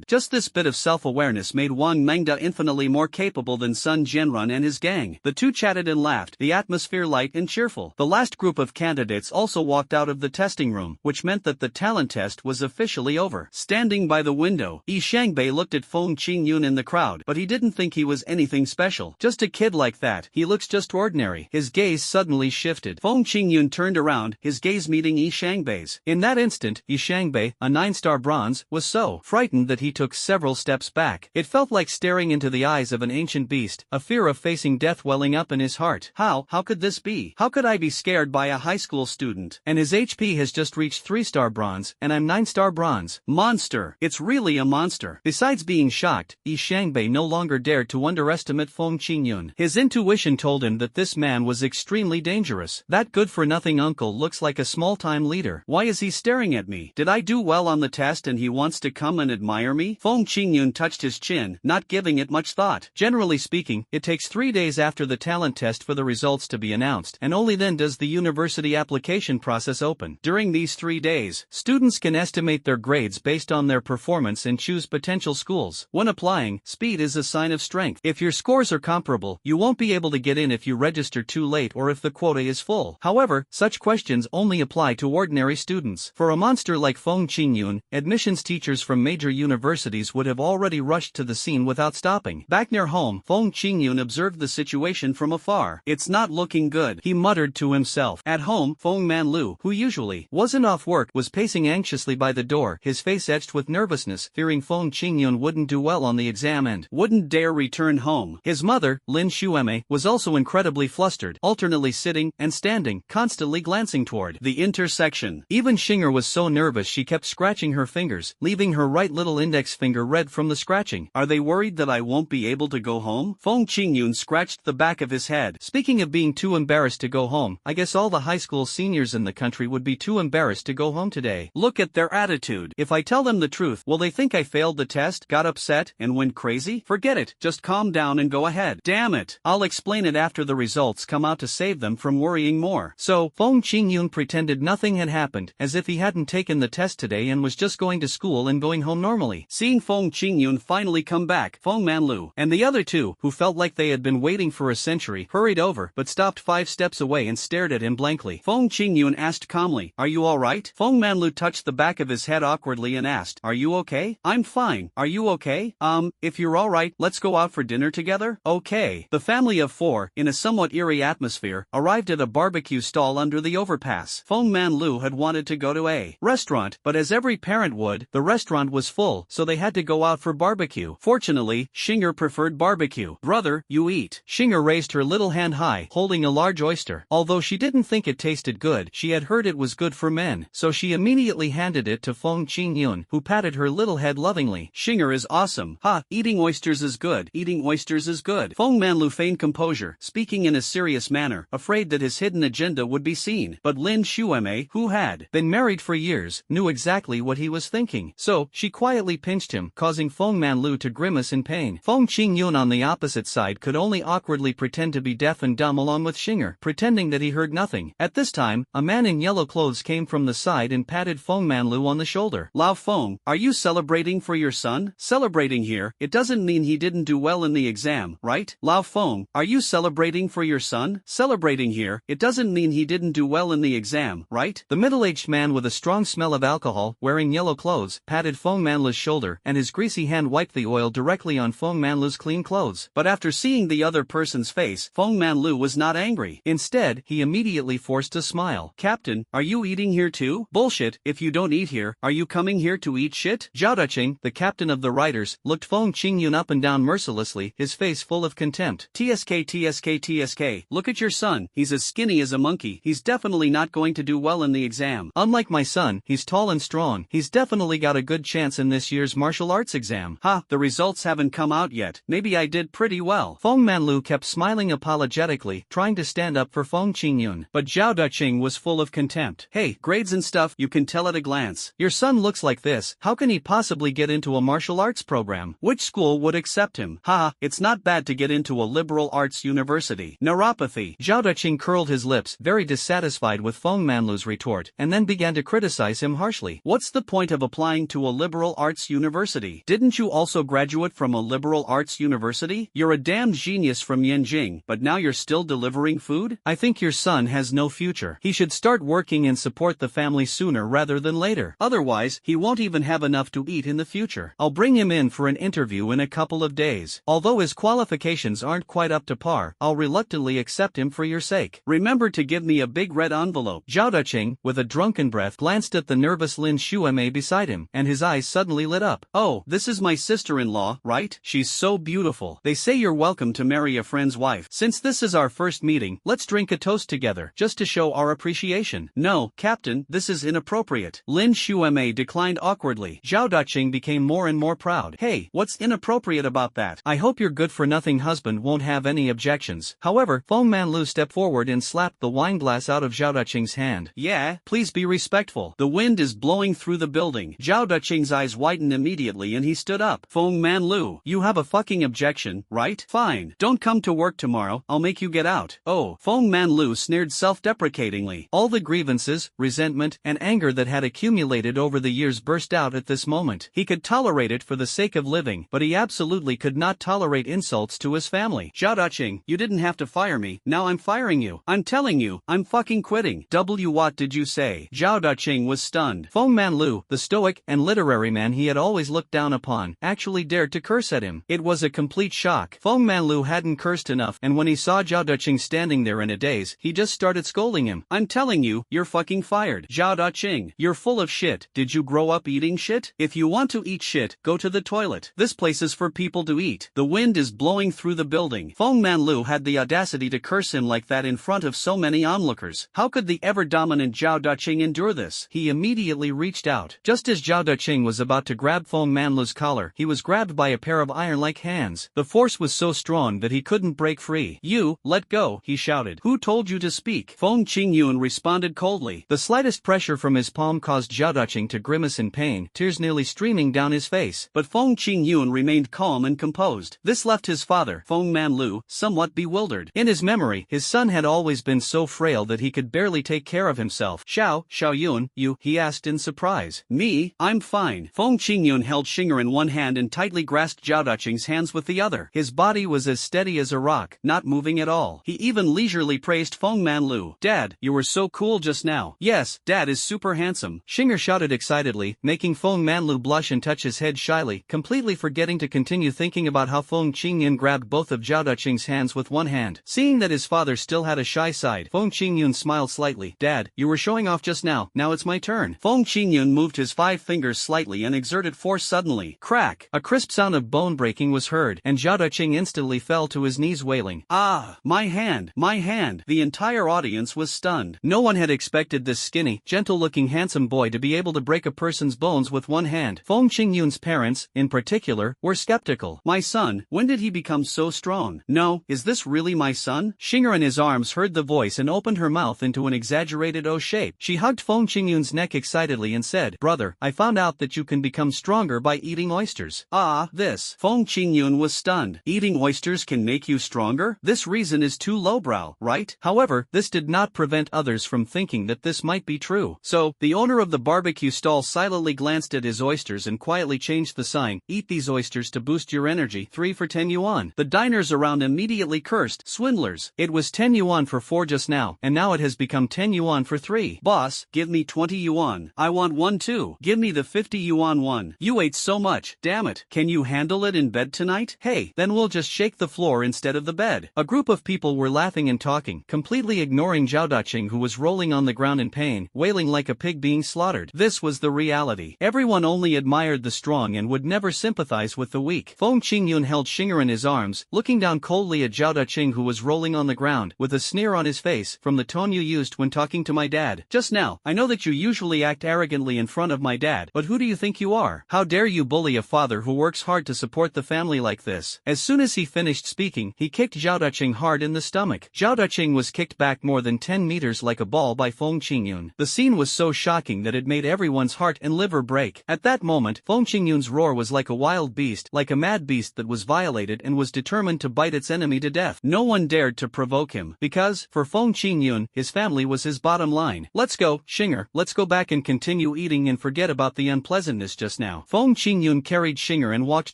Just this bit of self-awareness made Wang Mengda infinitely more capable than Sun Jianrun and his gang. The two chatted and laughed, the atmosphere light and cheerful. The last group of candidates also walked out of the testing room, which meant that the talent test was officially over. Standing by the window, Yi Shangbei looked at Feng Qingyun in the crowd, but he didn't think he was anything special. Just a kid like that, he looks just ordinary. His gaze suddenly shifted. Feng Qingyun turned around, his gaze meeting Yi Shangbei's. In that instant, Yi Shangbei, a 9-star bronze, was so frightened that he took several steps back. It felt like staring into the eyes of an ancient beast, a fear of facing death welling up in his heart. How could this be? How could I be scared by a high school student? And his HP has just reached 3-star bronze, and I'm 9-star bronze. Monster! It's really a monster. Besides being shocked, Yi Shangbei no longer dared to underestimate Feng Qingyun. His intuition told him that this man was extremely dangerous. That good-for-nothing uncle looks like a small-time leader. Why is he staring at me? Did I do well on the test and he wants to come and admire me? Feng Qingyun touched his chin, not giving it much thought. Generally speaking, it takes 3 days after the talent test for the results to be announced, and only then does the university application process open. During these 3 days, students can estimate their grades based on their performance and choose potential schools. When applying, speed is a sign of strength. If your scores are comparable, you won't be able to get in if you register too late or if the quota is full. However, such questions only apply to ordinary students. For a monster like Feng Qingyun, admissions teachers from major universities would have already rushed to the scene without stopping. Back near home, Feng Qingyun observed the situation from afar. It's not looking good, he muttered to himself. At home, Feng Manlu, who usually wasn't off work, was pacing anxiously by the door, his face etched with nervousness, fearing Feng Qingyun wouldn't do well on the exam and wouldn't dare return home. His mother, Lin Xueme, was also incredibly flustered, alternately sitting and standing, constantly glancing toward the intersection. Even Xinger was so nervous she kept scratching her fingers, leaving her right little index finger red from the scratching. Are they worried that I won't be able to go home? Feng Qingyun scratched the back of his head. Speaking of being too embarrassed to go home, I guess all the high school seniors in the country would be too embarrassed to go home today. Look at their attitude. If I tell them the truth, will they think I failed the test, got upset, and went crazy? Forget it, just calm down and go ahead. Damn it. I'll explain it after the results come out to save them from worrying more. So, Feng Qingyun pretended nothing had happened, as if he hadn't taken the test today and was just going to school and going home normally. Seeing Feng Qingyun finally come back, Feng Manlu and the other two, who felt like they had been waiting for a century, hurried over but stopped 5 steps away and stared at him blankly. Feng Qingyun asked calmly, "Are you alright?" Feng Manlu touched the back of his head awkwardly and asked, "Are you okay?" "I'm fine. Are you okay?" If you're alright, let's go out for dinner together?" "Okay." The family of 4, in a somewhat eerie atmosphere, arrived at a barbecue stall under the overpass. Feng Manlu had wanted to go to a restaurant, but as every parent would, the restaurant was full, so they had to go out for barbecue. Fortunately, Xinger preferred barbecue. Brother, you eat. Xinger raised her little hand high, holding a large oyster. Although she didn't think it tasted good, she had heard it was good for men, so she immediately handed it to Feng Qingyun, who patted her little head lovingly. Xinger is awesome. Ha, eating oysters is good. Eating oysters is good. Feng Manlu feigned composure, speaking in a serious manner, afraid that his hidden agenda would be seen. But Lin Xueme, who had been married for years, knew exactly what he was thinking. So, she quietly pinched him, causing Feng Manlu to grimace in pain. Feng Qingyun on the opposite side could only awkwardly pretend to be deaf and dumb along with Xinger, pretending that he heard nothing. At this time, a man in yellow clothes came from the side and patted Feng Manlu on the shoulder. Lao Feng, are you celebrating for your son? Celebrating here, it doesn't mean he didn't do well in the exam, right? Lao Feng, are you celebrating for your son? Celebrating here, it doesn't mean he didn't do well in the exam, right? The middle-aged man with a strong smell of alcohol, wearing yellow clothes, patted Feng Manlu's shoulder, and his greasy hand wiped the oil directly on Feng Manlu's clean clothes. But after seeing the other person's face, Feng Manlu was not angry. Instead, he immediately forced a smile. Captain, are you eating here too? Bullshit, if you don't eat here, are you coming here to eat shit? Zhao Duqing, the captain of the riders, looked Feng Qingyun up and down mercilessly, his face full of contempt. TSK, look at your son, he's as skinny as a monkey, he's definitely not going to do well in the exam. Unlike my son, he's tall and strong, he's definitely got a good chance in this year's martial arts exam. Ha, the results haven't come out yet, maybe I did pretty well. Feng Manlu kept smiling apologetically, trying to stand up for Feng Qingyun, but Zhao Duqing was full of contempt. Hey, grades and stuff, you can tell at a glance. Your son looks like this, how can he possibly get into a martial arts program? Which school would accept him? Haha, it's not bad to get into a liberal arts university. Neuropathy. Zhao Duqing curled his lips, very dissatisfied with Feng Manlu's retort, and then began to criticize him harshly. What's the point of applying to a liberal arts university? Didn't you also graduate from a liberal arts university? You're a damned genius from Yanjing, but now you're still delivering food? I think your son has no future. He should start working and support the family sooner rather than later. Otherwise, he won't even have enough to eat in the future. I'll bring him in for an interview in a couple of days. Although his qualifications aren't quite up to par, I'll reluctantly accept him for your sake. Remember to give me a big red envelope. Zhao Duqing, with a drunken breath, glanced at the nervous Lin Xueme beside him, and his eyes suddenly lit up. Oh, this is my sister-in-law, right? She's so beautiful. They say you're welcome to marry a friend's wife. Since this is our first meeting, let's drink a toast together, just to show our appreciation. No, Captain, this is inappropriate. Lin Xueme declined awkwardly. Zhao Duqing became more and more proud. Hey, what's inappropriate about that? I hope your good-for-nothing husband won't have any objections. However, Feng Manlu stepped forward and slapped the wine glass out of Zhao Duqing's hand. Yeah, please be respectful. The wind is blowing through the building. Zhao Duqing's eyes widened immediately and he stood up. Feng Manlu, you have a fucking objection, right? Fine. Don't come to work tomorrow, I'll make you get out. Oh, Feng Manlu sneered self-deprecatingly. All the grievances, resentment, and anger that had accumulated over the years burst out at this moment. He could tolerate it for the sake of living, but he absolutely could not tolerate insults to his family. Zhao Duqing, you didn't have to fire me, now I'm firing you. I'm telling you, I'm fucking quitting. What did you say? Zhao Duqing was stunned. Feng Manlu, the stoic and literary man he had always looked down upon, actually dared to curse at him. It was a complete shock. Feng Manlu hadn't cursed enough, and when he saw Zhao Duqing standing there in a daze, he just started scolding him. I'm telling you, you're fucking fired. Zhao Duqing, you're full of shit. Did you grow up eating shit? If you want to eat shit, go to the toilet. This place is for people to eat. The wind is blowing through the building. Feng Manlu had the audacity to curse him like that in front of so many onlookers. How could the ever-dominant Zhao Duqing endure this? He immediately reached out. Just as Zhao Duqing was about to grab Feng Manlu's collar, he was grabbed by a pair of iron-like hands. The force was so strong that he couldn't break free. You, let go, he shouted. Who told you to speak? Feng Qingyun responded coldly. The slightest pressure from his palm caused Zhao Duqing to grimace in pain, tears nearly streaming down his face. But Feng Qingyun remained calm and composed. This left his father, Feng Manlu, somewhat bewildered. In his memory, his son had always been so frail that he could barely take care of himself. Xiaoyun, you, he asked in surprise. Me? I'm fine. Feng Qingyun held Xinger in one hand and tightly grasped Zhao Duqing's hands with the other. His body was as steady as a rock, not moving at all. He even leisurely praised Feng Manlu. Dad, you were so cool just now. Yes, Dad is super handsome. Xinger shouted excitedly, making Feng Manlu blush and touch his head shyly, completely forgetting to continue thinking about how Feng Qingyun grabbed both of Zhao Duqing's hands hands with one hand. Seeing that his father still had a shy side, Feng Qingyun smiled slightly. Dad, you were showing off just now, now it's my turn. Feng Qingyun moved his 5 fingers slightly and exerted force suddenly. Crack! A crisp sound of bone breaking was heard, and Zhao Daqing instantly fell to his knees wailing. Ah! My hand! My hand! The entire audience was stunned. No one had expected this skinny, gentle-looking handsome boy to be able to break a person's bones with one hand. Feng Qingyun's parents, in particular, were skeptical. My son, when did he become so strong? No, is this really my son? Xinger in his arms heard the voice and opened her mouth into an exaggerated O shape. She hugged Feng Qingyun's neck excitedly and said, Brother, I found out that you can become stronger by eating oysters. Ah, this. Feng Qingyun was stunned. Eating oysters can make you stronger? This reason is too lowbrow, right? However, this did not prevent others from thinking that this might be true. So, the owner of the barbecue stall silently glanced at his oysters and quietly changed the sign, Eat these oysters to boost your energy, 3 for 10 yuan. The diners around immediately cursed, swindlers. It was 10 yuan for 4 just now, and now it has become 10 yuan for 3. Boss, give me 20 yuan. I want one too. Give me the 50 yuan one. You ate so much, damn it. Can you handle it in bed tonight? Hey, then we'll just shake the floor instead of the bed. A group of people were laughing and talking, completely ignoring Zhao Daqing, who was rolling on the ground in pain, wailing like a pig being slaughtered. This was the reality. Everyone only admired the strong and would never sympathize with the weak. Feng Qingyun held Xinger in his arms, looking down coldly at Zhao Daqing, who was rolling on the ground, with a sneer on his face. From the tone you used when talking to my dad just now, I know that you usually act arrogantly in front of my dad, but who do you think you are? How dare you bully a father who works hard to support the family like this? As soon as he finished speaking, he kicked Zhao Daqing hard in the stomach. Zhao Daqing was kicked back more than 10 meters like a ball by Feng Qingyun. The scene was so shocking that it made everyone's heart and liver break. At that moment, Feng Qingyun's roar was like a wild beast, like a mad beast that was violated and was determined to bite its enemy to death. No one dared to provoke him, because, for Feng Qingyun, his family was his bottom line. Let's go, Xinger, let's go back and continue eating and forget about the unpleasantness just now. Feng Qingyun carried Xinger and walked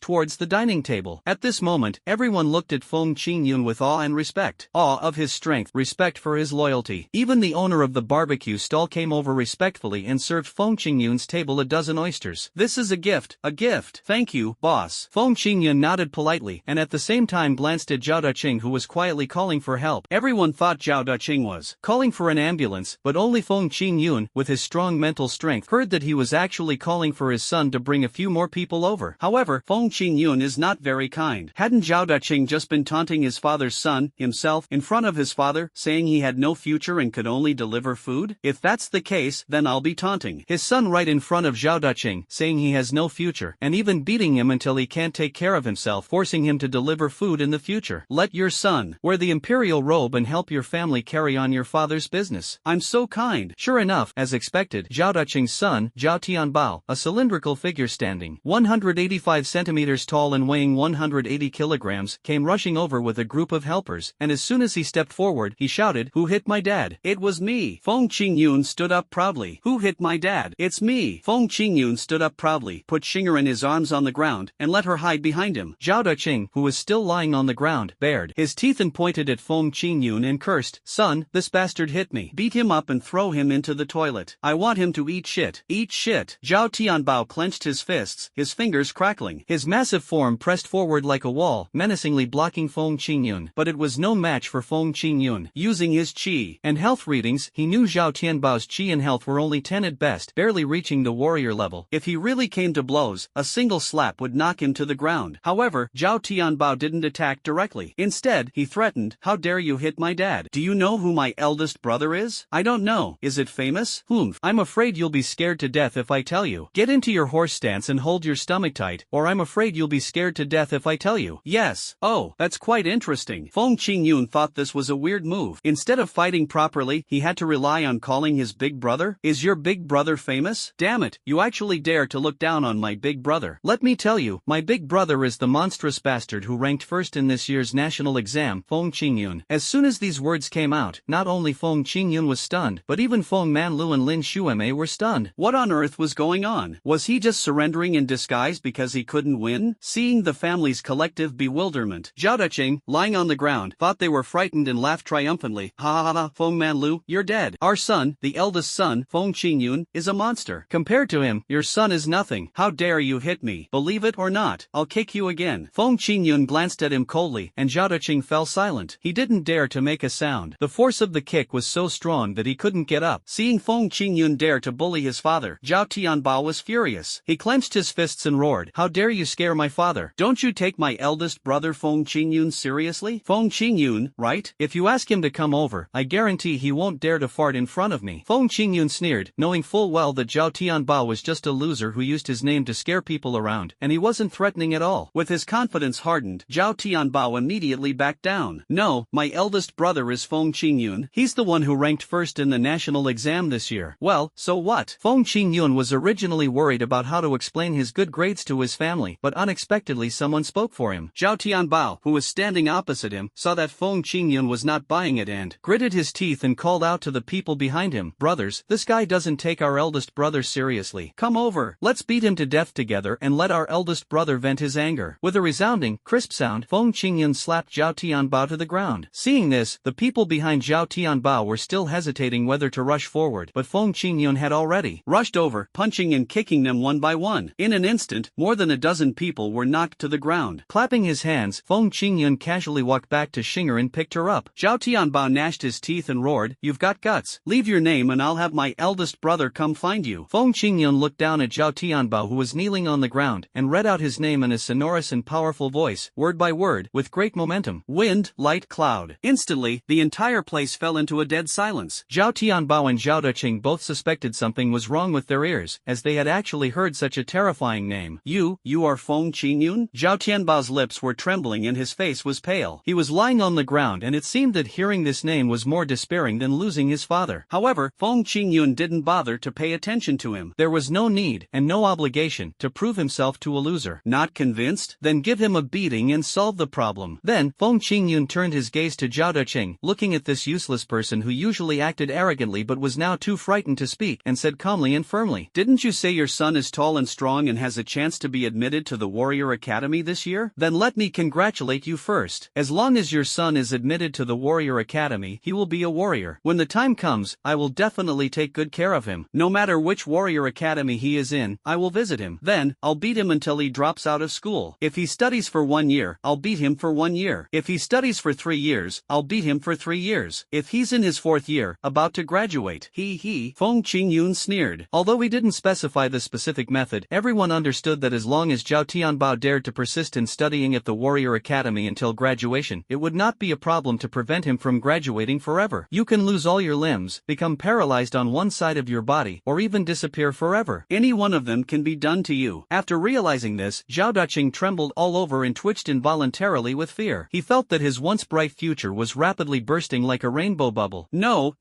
towards the dining table. At this moment, everyone looked at Feng Qingyun with awe and respect. Awe of his strength, respect for his loyalty. Even the owner of the barbecue stall came over respectfully and served Feng Qingyun's table a dozen oysters. This is a gift, a gift. Thank you, boss. Feng Qingyun nodded politely and at the same time glanced at Zhao Daqing, who was quietly calling for help. Everyone thought Zhao Daqing was calling for an ambulance, but only Feng Qingyun, with his strong mental strength, heard that he was actually calling for his son to bring a few more people over. However, Feng Qingyun is not very kind. Hadn't Zhao Daqing just been taunting his father's son, himself, in front of his father, saying he had no future and could only deliver food? If that's the case, then I'll be taunting his son right in front of Zhao Daqing, saying he has no future, and even beating him until he can't take care of himself, forcing him to deliver food in the future. Let your son wear the imperial robe and help your family carry on your father's business. I'm so kind. Sure enough, as expected, Zhao Daqing's son, Zhao Tianbao, a cylindrical figure standing 185 centimeters tall and weighing 180 kilograms, came rushing over with a group of helpers, and as soon as he stepped forward, he shouted, Who hit my dad? It was me. Feng Qingyun stood up proudly. Who hit my dad? It's me. Feng Qingyun stood up proudly, put Xinger in his arms on the ground, and let her hide behind him. Zhao Daqing, who was still lying on the ground, bared his teeth and pointed at Feng Qingyun and cursed, Son, this bastard hit me. Beat him up and throw him into the toilet. I want him to eat shit. Eat shit. Zhao Tianbao clenched his fists, his fingers crackling. His massive form pressed forward like a wall, menacingly blocking Feng Qingyun. But it was no match for Feng Qingyun. Using his qi and health readings, he knew Zhao Tianbao's qi and health were only 10 at best, barely reaching the warrior level. If he really came to blows, a single slap would knock him to the ground. However, Zhao Tianbao didn't attack directly. Instead, he threatened, How dare you hit my dad? Do you know who my eldest brother is? I don't know. Is it famous? I'm afraid you'll be scared to death if I tell you. Get into your horse stance and hold your stomach tight, or I'm afraid you'll be scared to death if I tell you. Yes. Oh, that's quite interesting. Feng Qingyun thought this was a weird move. Instead of fighting properly, he had to rely on calling his big brother? Is your big brother famous? Damn it, you actually dare to look down on my big brother. Let me tell you, my big brother is the monstrous bastard who ranked first in this year's national exam, Feng Qingyun. As soon as these words came out, not only Feng Qingyun was stunned, but even Feng Manlu and Lin Xueme were stunned. What on earth was going on? Was he just surrendering in disguise because he couldn't win? Seeing the family's collective bewilderment, Zhao Daqing, lying on the ground, thought they were frightened and laughed triumphantly. Ha ha ha, Feng Manlu, you're dead. Our son, the eldest son, Feng Qingyun, is a monster. Compared to him, your son is nothing. How dare you hit me? Believe it or not, I'll kick you again. Feng Qingyun glanced at him coldly, and and Zhao Deqing fell silent. He didn't dare to make a sound. The force of the kick was so strong that he couldn't get up. Seeing Feng Qingyun dare to bully his father, Zhao Tianbao was furious. He clenched his fists and roared, "How dare you scare my father? Don't you take my eldest brother Feng Qingyun seriously? Feng Qingyun, right? If you ask him to come over, I guarantee he won't dare to fart in front of me." Feng Qingyun sneered, knowing full well that Zhao Tianbao was just a loser who used his name to scare people around, and he wasn't threatening at all. With his confidence hardened, Zhao Tianbao immediately backed down. "No, my eldest brother is Feng Qingyun. He's the one who ranked first in the national exam this year." "Well, so what?" Feng Qingyun was originally worried about how to explain his good grades to his family, but unexpectedly someone spoke for him. Zhao Tianbao, who was standing opposite him, saw that Feng Qingyun was not buying it and gritted his teeth and called out to the people behind him, "Brothers, this guy doesn't take our eldest brother seriously. Come over, let's beat him to death together and let our eldest brother vent his anger." With a resounding, crisp sound, Feng Qingyun slapped Zhao Tianbao to the ground. Seeing this, the people behind Zhao Tianbao were still hesitating whether to rush forward, but Feng Qingyun had already rushed over, punching and kicking them one by one. In an instant, more than a dozen people were knocked to the ground. Clapping his hands, Feng Qingyun casually walked back to Xinger and picked her up. Zhao Tianbao gnashed his teeth and roared, "You've got guts. Leave your name and I'll have my eldest brother come find you." Feng Qingyun looked down at Zhao Tianbao, who was kneeling on the ground, and read out his name in a sonorous and powerful voice, word by word, with great momentum. "Wind, light, cloud." Instantly, the entire place fell into a dead silence. Zhao Tianbao and Zhao Deqing both suspected something was wrong with their ears, as they had actually heard such a terrifying name. You are Feng Qingyun?" Zhao Tianbao's lips were trembling and his face was pale. He was lying on the ground, and it seemed that hearing this name was more despairing than losing his father. However, Feng Qingyun didn't bother to pay attention to him. There was no need, and no obligation, to prove himself to a loser. Not convinced? Then give him a beating and solve the problem. Then, Feng Qingyun turned his gaze to Zhao Deqing, looking at this useless person who usually acted arrogantly but was now too frightened to speak, and said calmly and firmly, "Didn't you say your son is tall and strong and has a chance to be admitted to the Warrior Academy this year? Then let me congratulate you first. As long as your son is admitted to the Warrior Academy, he will be a warrior. When the time comes, I will definitely take good care of him. No matter which Warrior Academy he is in, I will visit him. Then, I'll beat him until he drops out of school. If he studies for 1 year, I'll beat him for 1 year. If he studies for 3 years, I'll beat him for 3 years. If he's in his 4th year, about to graduate." Feng Qingyun sneered. Although he didn't specify the specific method, everyone understood that as long as Zhao Tianbao dared to persist in studying at the Warrior Academy until graduation, it would not be a problem to prevent him from graduating forever. You can lose all your limbs, become paralyzed on one side of your body, or even disappear forever. Any one of them can be done to you. After realizing this, Zhao Deqing trembled all over and twitched involuntarily with fear. He felt that his once bright future was rapidly bursting like a rainbow bubble. No.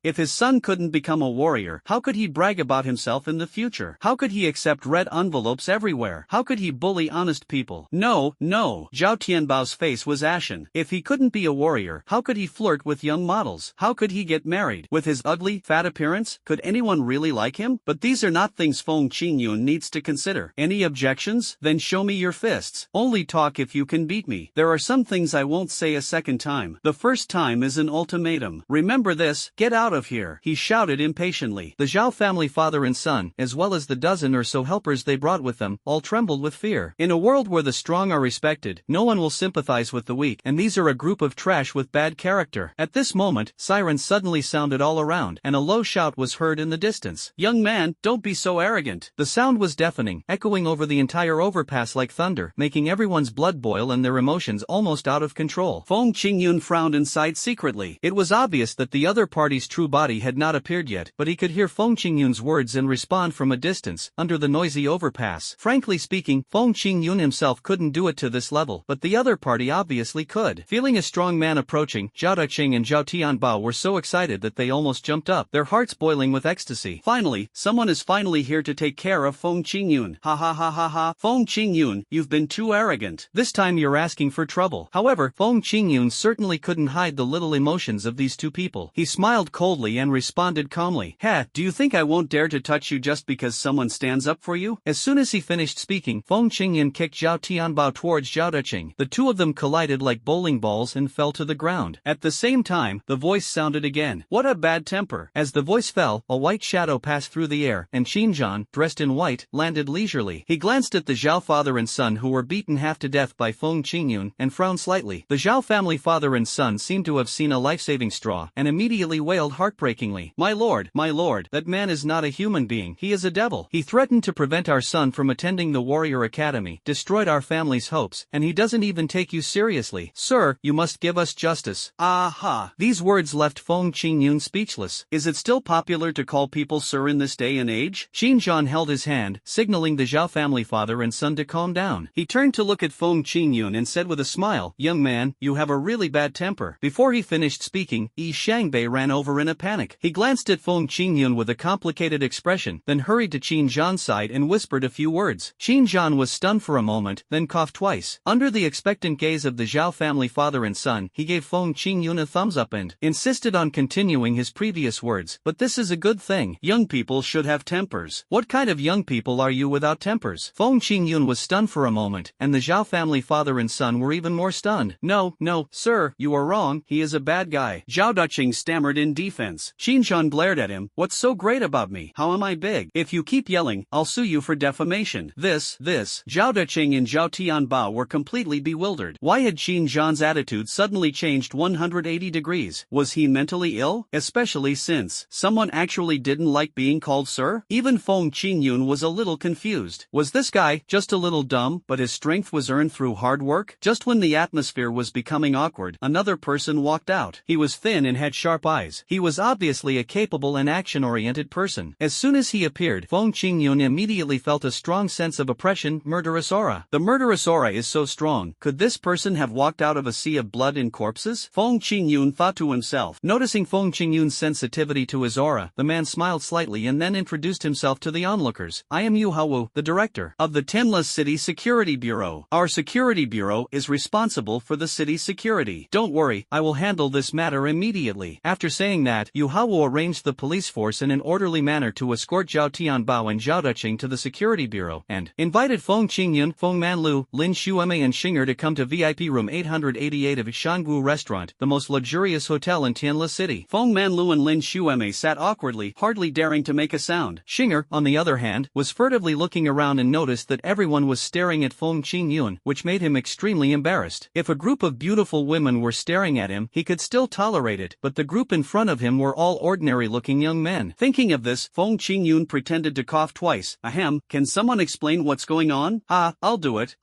If his son couldn't become a warrior, how could he brag about himself in the future? How could he accept red envelopes everywhere? How could he bully honest people? No. Zhao Tianbao's face was ashen. If he couldn't be a warrior, how could he flirt with young models? How could he get married? With his ugly, fat appearance, could anyone really like him? But these are not things Feng Qingyun needs to consider. Any objections? Then show me your fists. Only talk if you can beat me. There are some things I won't say a second time. The first time is an ultimatum. Remember this, get out of here, he shouted impatiently. The Zhao family father and son, as well as the dozen or so helpers they brought with them, all trembled with fear. In a world where the strong are respected, no one will sympathize with the weak, and these are a group of trash with bad character. At this moment, sirens suddenly sounded all around, and a low shout was heard in the distance. "Young man, don't be so arrogant." The sound was deafening, echoing over the entire overpass like thunder, making everyone's blood boil and their emotions almost out of control. Feng Qingyun frowned inside secretly. It was obvious that the other party's true body had not appeared yet, but he could hear Feng Qingyun's words and respond from a distance, under the noisy overpass. Frankly speaking, Feng Qingyun himself couldn't do it to this level, but the other party obviously could. Feeling a strong man approaching, Zhao Deqing and Zhao Tianbao were so excited that they almost jumped up, their hearts boiling with ecstasy. Finally, someone is finally here to take care of Feng Qingyun. Ha. Feng Qingyun, you've been too arrogant. This time you're asking for trouble. However, Feng Qingyun certainly couldn't hide the little emotions of these two people. He smiled coldly and responded calmly. Do you think I won't dare to touch you just because someone stands up for you? As soon as he finished speaking, Feng Qingyun kicked Zhao Tianbao towards Zhao Deqing. The two of them collided like bowling balls and fell to the ground. At the same time, the voice sounded again. What a bad temper. As the voice fell, a white shadow passed through the air, and Xinjiang, dressed in white, landed leisurely. He glanced at the Zhao father and son who were beaten half to death by Feng Qingyun and and frowned slightly. The Zhao family father and son seemed to have seen a life-saving straw, and immediately wailed heartbreakingly, my lord, that man is not a human being, he is a devil. He threatened to prevent our son from attending the warrior academy, destroyed our family's hopes, and he doesn't even take you seriously. Sir, you must give us justice. Aha! These words left Feng Qingyun speechless. Is it still popular to call people sir in this day and age? Xinjian held his hand, signaling the Zhao family father and son to calm down. He turned to look at Feng Qingyun and said with a smile, young man, you have a really bad temper. Before he finished speaking, Yi Shangbei ran over in a panic. He glanced at Feng Qingyun with a complicated expression, then hurried to Qin Zhan's side and whispered a few words. Qin Zhan was stunned for a moment, then coughed twice. Under the expectant gaze of the Zhao family father and son, he gave Feng Qingyun a thumbs up and insisted on continuing his previous words. But this is a good thing. Young people should have tempers. What kind of young people are you without tempers? Feng Qingyun was stunned for a moment, and the Zhao family father and son were even more stunned. No, sir, you are wrong, he is a bad guy. Zhao Duqing stammered in defense. Qin Zhan glared at him, what's so great about me? How am I big? If you keep yelling, I'll sue you for defamation. This. Zhao Duqing and Zhao Tianbao were completely bewildered. Why had Qin Zhan's attitude suddenly changed 180 degrees? Was he mentally ill? Especially since someone actually didn't like being called sir? Even Feng Qingyun was a little confused. Was this guy just a little dumb, but his strength was earned through hard work? Just when the atmosphere was becoming awkward, another person walked out. He was thin and had sharp eyes. He was obviously a capable and action-oriented person. As soon as he appeared, Feng Qingyun immediately felt a strong sense of oppression, murderous aura. The murderous aura is so strong. Could this person have walked out of a sea of blood and corpses? Feng Qingyun thought to himself. Noticing Feng Qingyun's sensitivity to his aura, the man smiled slightly and then introduced himself to the onlookers. I am Yu Haowu, the director of the Tianla City Security Bureau. Our security bureau is responsible for the city's security. Don't worry, I will handle this matter immediately. After saying that, Yu Haowu arranged the police force in an orderly manner to escort Zhao Tianbao and Zhao Duqing to the security bureau, and invited Feng Qingyun, Feng Manlu, Lin Xueme and Xinger to come to VIP room 888 of Shanggu Restaurant, the most luxurious hotel in Tianla City. Feng Manlu and Lin Xueme sat awkwardly, hardly daring to make a sound. Xinger, on the other hand, was furtively looking around and noticed that everyone was staring at Feng Qingyun, which made him extremely embarrassed. If a group of beautiful women were staring at him, he could still tolerate it, but the group in front of him were all ordinary-looking young men. Thinking of this, Feng Qingyun pretended to cough twice. Ahem, can someone explain what's going on? I'll do it.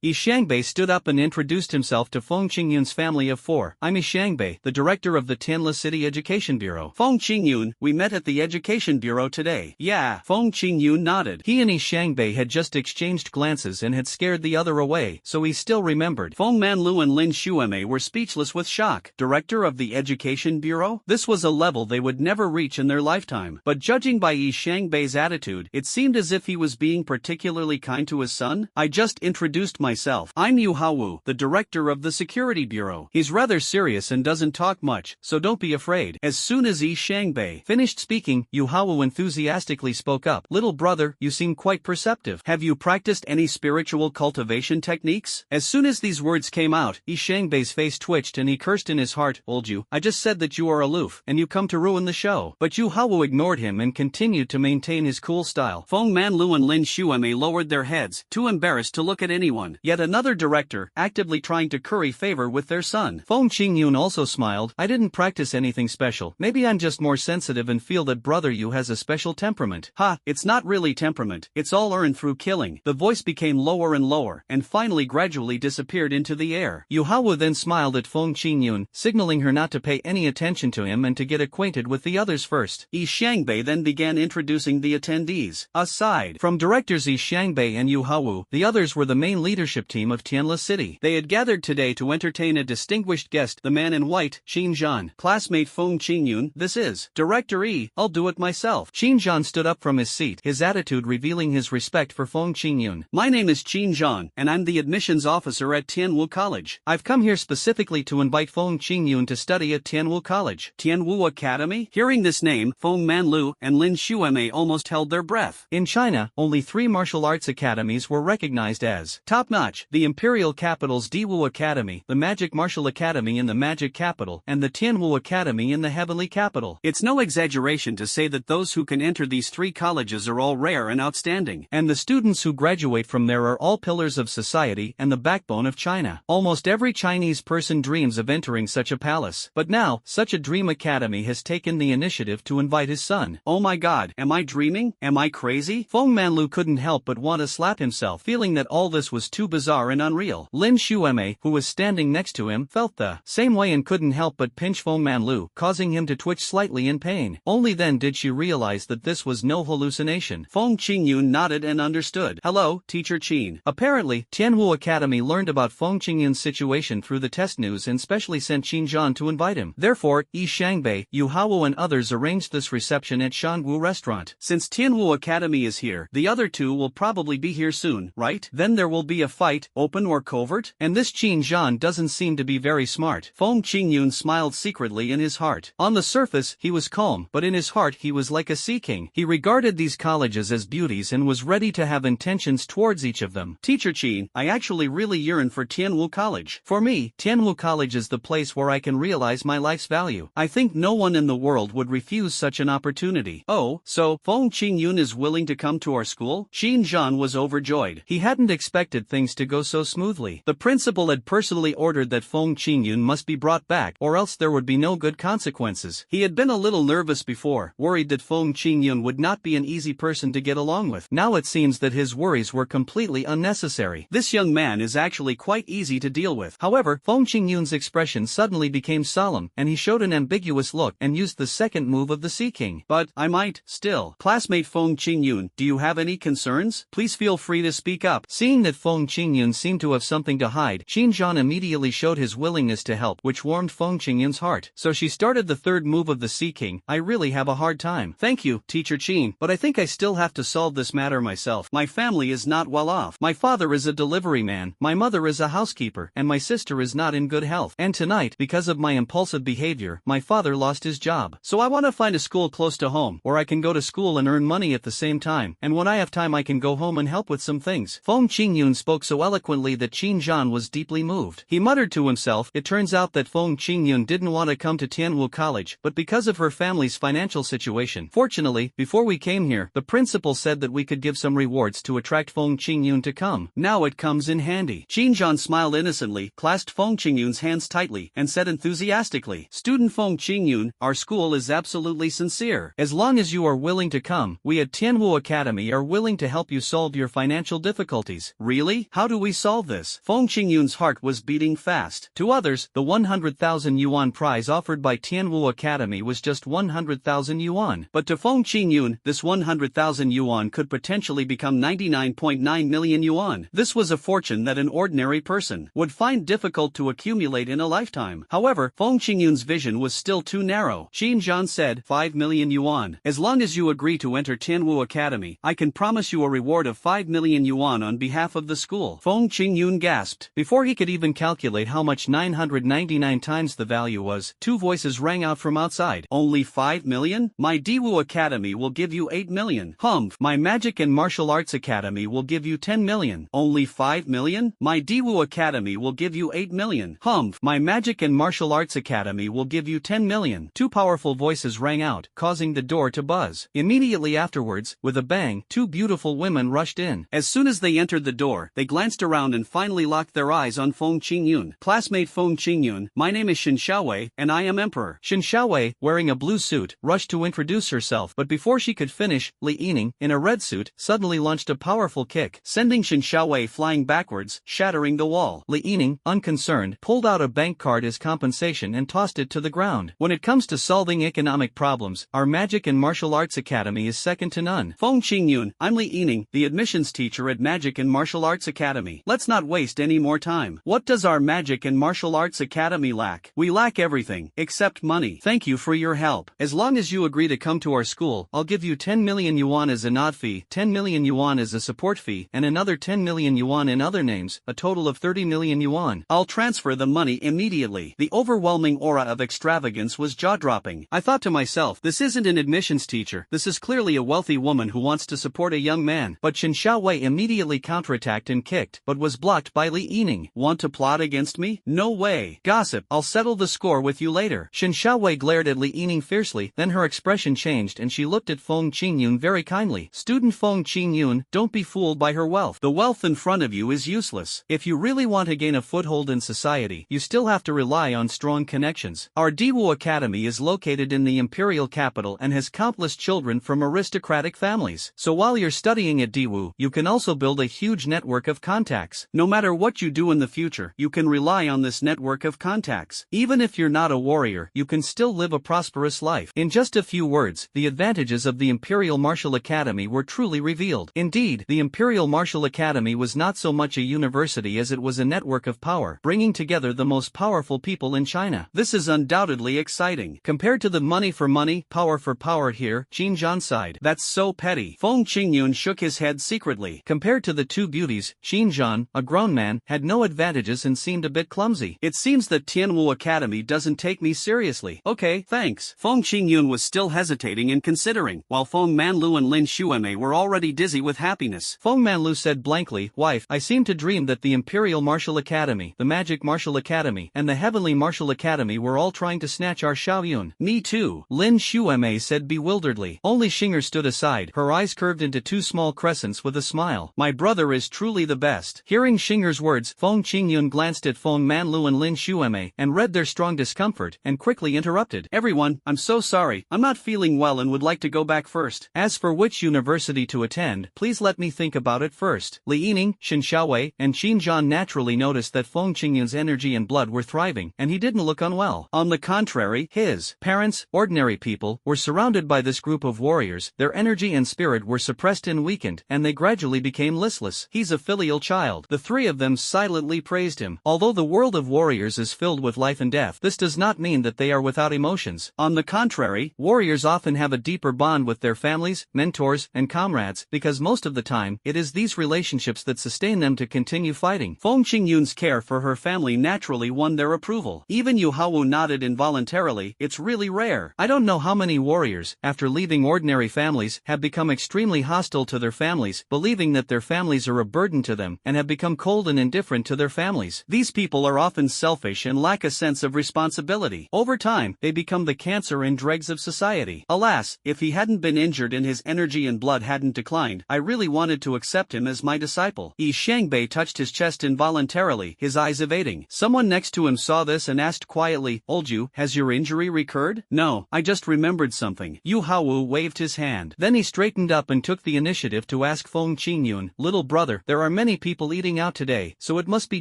Yi Shangbei stood up and introduced himself to Feng Qingyun's family of four. I'm Yi Shangbei, the director of the Tianla City Education Bureau. Feng Qingyun, we met at the Education Bureau today. Yeah. Feng Qingyun nodded. He and Yi Shangbei had just exchanged glances and had scared the other away, so he still remembered. Feng Manlu and Lin Xueme were speechless with shock. Director of the Education Bureau? This was a level they would never reach in their lifetime. But judging by Yi Shangbei's attitude, it seemed as if he was being particularly kind to his son. I just introduced myself. I'm Yu Haowu, the director of the Security Bureau. He's rather serious and doesn't talk much, so don't be afraid. As soon as Yi Shangbei finished speaking, Yu Haowu enthusiastically spoke up. Little brother, you seem quite perceptive. Have you practiced any spiritual cultivation techniques? As soon as these words came out, Yi Shangbei's face twitched and he cursed in his heart. Old you, I just said that you are aloof, and you come to ruin the show. But Yu Haowu ignored him and continued to maintain his cool style. Feng Manlu and Lin Xueme lowered their heads, too embarrassed to look at anyone. Yet another director, actively trying to curry favor with their son. Feng Qingyun also smiled. I didn't practice anything special. Maybe I'm just more sensitive and feel that brother Yu has a special temperament. It's not really temperament. It's all earned through killing. The voice became lower and lower, and finally gradually disappeared into the air. Yu Haowu then smiled at Feng Qingyun, signaling her not to pay any attention to him and to get acquainted with the others first. Yi Shangbei then began introducing the attendees. Aside from directors Yi Shangbei and Yu Haowu, the others were the main leadership team of Tianla City. They had gathered today to entertain a distinguished guest, the man in white, Qin Zhan. Classmate Feng Qingyun, this is Director Yi, I'll do it myself. Qin Zhan stood up from his seat, his attitude revealing his respect for Feng Qingyun. My name is Qin Zhan, and I'm the admissions officer at Tianwu College. I've come here specifically to invite Feng Qingyun to study at Tianwu College. Tianwu Academy? Hearing this name, Feng Manlu and Lin Xueme almost held their breath. In China, only 3 martial arts academies were recognized as top-notch: the Imperial Capital's Diwu Academy, the Magic Martial Academy in the Magic Capital, and the Tianwu Academy in the Heavenly Capital. It's no exaggeration to say that those who can enter these 3 colleges are all rare and outstanding, and the students who graduate from there are all pillars of society and the backbone of of China. Almost every Chinese person dreams of entering such a palace. But now, such a dream academy has taken the initiative to invite his son. Oh my god, am I dreaming? Am I crazy? Feng Manlu couldn't help but want to slap himself, feeling that all this was too bizarre and unreal. Lin Xueme, who was standing next to him, felt the same way and couldn't help but pinch Feng Manlu, causing him to twitch slightly in pain. Only then did she realize that this was no hallucination. Feng Qingyun nodded and understood. Hello, Teacher Qin. Apparently, Tianwu Academy learned about Feng Qingyun's situation through the test news and specially sent Qin Zhan to invite him. Therefore, Yi Shangbei, Yu Haowu and others arranged this reception at Shangwu Restaurant. Since Tianwu Academy is here, the other two will probably be here soon, right? Then there will be a fight, open or covert? And this Qin Zhan doesn't seem to be very smart. Feng Qingyun smiled secretly in his heart. On the surface, he was calm, but in his heart he was like a sea king. He regarded these colleges as beauties and was ready to have intentions towards each of them. Teacher Qin, I actually really yearn for Tianwu College. For me, Tianwu College is the place where I can realize my life's value. I think no one in the world would refuse such an opportunity. Oh, so, Feng Qingyun is willing to come to our school? Qin Zhan was overjoyed. He hadn't expected things to go so smoothly. The principal had personally ordered that Feng Qingyun must be brought back, or else there would be no good consequences. He had been a little nervous before, worried that Feng Qingyun would not be an easy person to get along with. Now it seems that his worries were completely unnecessary. This young man is actually quite easy to deal with. However, Feng Qingyun's expression suddenly became solemn, and he showed an ambiguous look and used the second move of the Sea King. But, I might, still. Classmate Feng Qingyun, do you have any concerns? Please feel free to speak up. Seeing that Feng Qingyun seemed to have something to hide, Qin Zhan immediately showed his willingness to help, which warmed Feng Qingyun's heart. So she started the third move of the Sea King. I really have a hard time. Thank you, Teacher Qin, but I think I still have to solve this matter myself. My family is not well off. My father is a delivery man, my mother is a housekeeper, and my sister is not in good health. And tonight, because of my impulsive behavior, my father lost his job. So I want to find a school close to home, where I can go to school and earn money at the same time, and when I have time I can go home and help with some things. Feng Qingyun spoke so eloquently that Qin Zhan was deeply moved. He muttered to himself, it turns out that Feng Qingyun didn't want to come to Tianwu College, but because of her family's financial situation. Fortunately, before we came here, the principal said that we could give some rewards to attract Feng Qingyun to come. Now it comes in handy. Qin Zhan smiled innocently, clasped Feng Qingyun's hands tightly, and said enthusiastically, Student Feng Qingyun, our school is absolutely sincere. As long as you are willing to come, we at Tianwu Academy are willing to help you solve your financial difficulties. Really? How do we solve this? Feng Qingyun's heart was beating fast. To others, the 100,000 yuan prize offered by Tianwu Academy was just 100,000 yuan. But to Feng Qingyun, this 100,000 yuan could potentially become 99.9 million yuan. This was a fortune that an ordinary person would find difficult to accumulate in a lifetime. However, Feng Qingyun's vision was still too narrow. Qin Zhan said, 5 million yuan. As long as you agree to enter Tianwu Academy, I can promise you a reward of 5 million yuan on behalf of the school. Feng Qingyun gasped. Before he could even calculate how much 999 times the value was, two voices rang out from outside. Only 5 million? My Diwu Academy will give you 8 million. Humph. My Magic and Martial Arts Academy will give you 10 million. Only 5 million? My Diwu Academy will give you 8 million. Humph. My Magic and Martial Arts Academy will give you 10 million. Two powerful voices rang out, causing the door to buzz. Immediately afterwards, with a bang, two beautiful women rushed in. As soon as they entered the door, they glanced around and finally locked their eyes on Feng Qingyun. Classmate Feng Qingyun, my name is Shen Xiaowei, and I am Emperor. Shen Xiaowei, wearing a blue suit, rushed to introduce herself, but before she could finish, Li Yining, in a red suit, suddenly launched a powerful kick, sending Shen Xiaowei flying backwards, shattering the wall. Li Yining, unconcerned, pulled out a bank card as compensation and tossed it to the ground. When it comes to solving economic problems, our Magic and Martial Arts Academy is second to none. Feng Qingyun, I'm Li Yining, the admissions teacher at Magic and Martial Arts Academy. Let's not waste any more time. What does our Magic and Martial Arts Academy lack? We lack everything, except money. Thank you for your help. As long as you agree to come to our school, I'll give you 10 million yuan as a nod fee, 10 million yuan as a support fee, and another 10 million yuan in other names, a total of 30 million yuan. I'll transfer the money immediately. The overwhelming aura of extravagance was jaw-dropping. I thought to myself, this isn't an admissions teacher, this is clearly a wealthy woman who wants to support a young man. But Shen Xiaowei immediately counterattacked and kicked, but was blocked by Li Yining. Want to plot against me? No way. Gossip, I'll settle the score with you later. Shen Xiaowei glared at Li Yining fiercely, then her expression changed and she looked at Feng Qingyun very kindly. Student Feng Qingyun, don't be fooled by her wealth. The wealth in front of you is useless. It if you really want to gain a foothold in society, you still have to rely on strong connections. Our Daewoo Academy is located in the imperial capital and has countless children from aristocratic families. So while you're studying at Daewoo, you can also build a huge network of contacts. No matter what you do in the future, you can rely on this network of contacts. Even if you're not a warrior, you can still live a prosperous life. In just a few words, the advantages of the Imperial Martial Academy were truly revealed. Indeed, the Imperial Martial Academy was not so much a university as it was a network of power, bringing together the most powerful people in China. This is undoubtedly exciting. Compared to the money for money, power for power here, Xinjiang sighed. That's so petty. Feng Qingyun shook his head secretly. Compared to the two beauties, Xinjiang, a grown man, had no advantages and seemed a bit clumsy. It seems that Tianwu Academy doesn't take me seriously. Okay, thanks. Feng Qingyun was still hesitating and considering, while Feng Manlu and Lin Xueme were already dizzy with happiness. Feng Manlu said blankly, "Wife, I seem to dream that the Imperial Martial Academy, the Magic Martial Academy, and the Heavenly Martial Academy were all trying to snatch our Xiaoyun." Me too, Lin Xueme said bewilderedly. Only Xinger stood aside, her eyes curved into two small crescents with a smile. My brother is truly the best. Hearing Xinger's words, Feng Qingyun glanced at Feng Manlu and Lin Xueme and read their strong discomfort and quickly interrupted. Everyone, I'm so sorry, I'm not feeling well and would like to go back first. As for which university to attend, please let me think about it first. Li Yining, Shen Xiaowei, and Qin Zhan naturally noticed that Feng Qingyun's energy and blood were thriving, and he didn't look unwell. On the contrary, his parents, ordinary people, were surrounded by this group of warriors. Their energy and spirit were suppressed and weakened, and they gradually became listless. He's a filial child. The three of them silently praised him. Although the world of warriors is filled with life and death, this does not mean that they are without emotions. On the contrary, warriors often have a deeper bond with their families, mentors, and comrades, because most of the time, it is these relationships that sustain them to continue fighting. Feng Qingyun's care for her family naturally won their approval. Even Yu Haowu nodded involuntarily. It's really rare. I don't know how many warriors, after leaving ordinary families, have become extremely hostile to their families, believing that their families are a burden to them, and have become cold and indifferent to their families. These people are often selfish and lack a sense of responsibility. Over time, they become the cancer and dregs of society. Alas, if he hadn't been injured and his energy and blood hadn't declined, I really wanted to accept him as my disciple. Yi Shangbei touched his chest involuntarily, his eyes evading. Someone next to him saw this and asked quietly, "Old Yu, has your injury recurred?" "No, I just remembered something." Yu Haowu waved his hand. Then he straightened up and took the initiative to ask Feng Qingyun, "Little brother, there are many people eating out today, so it must be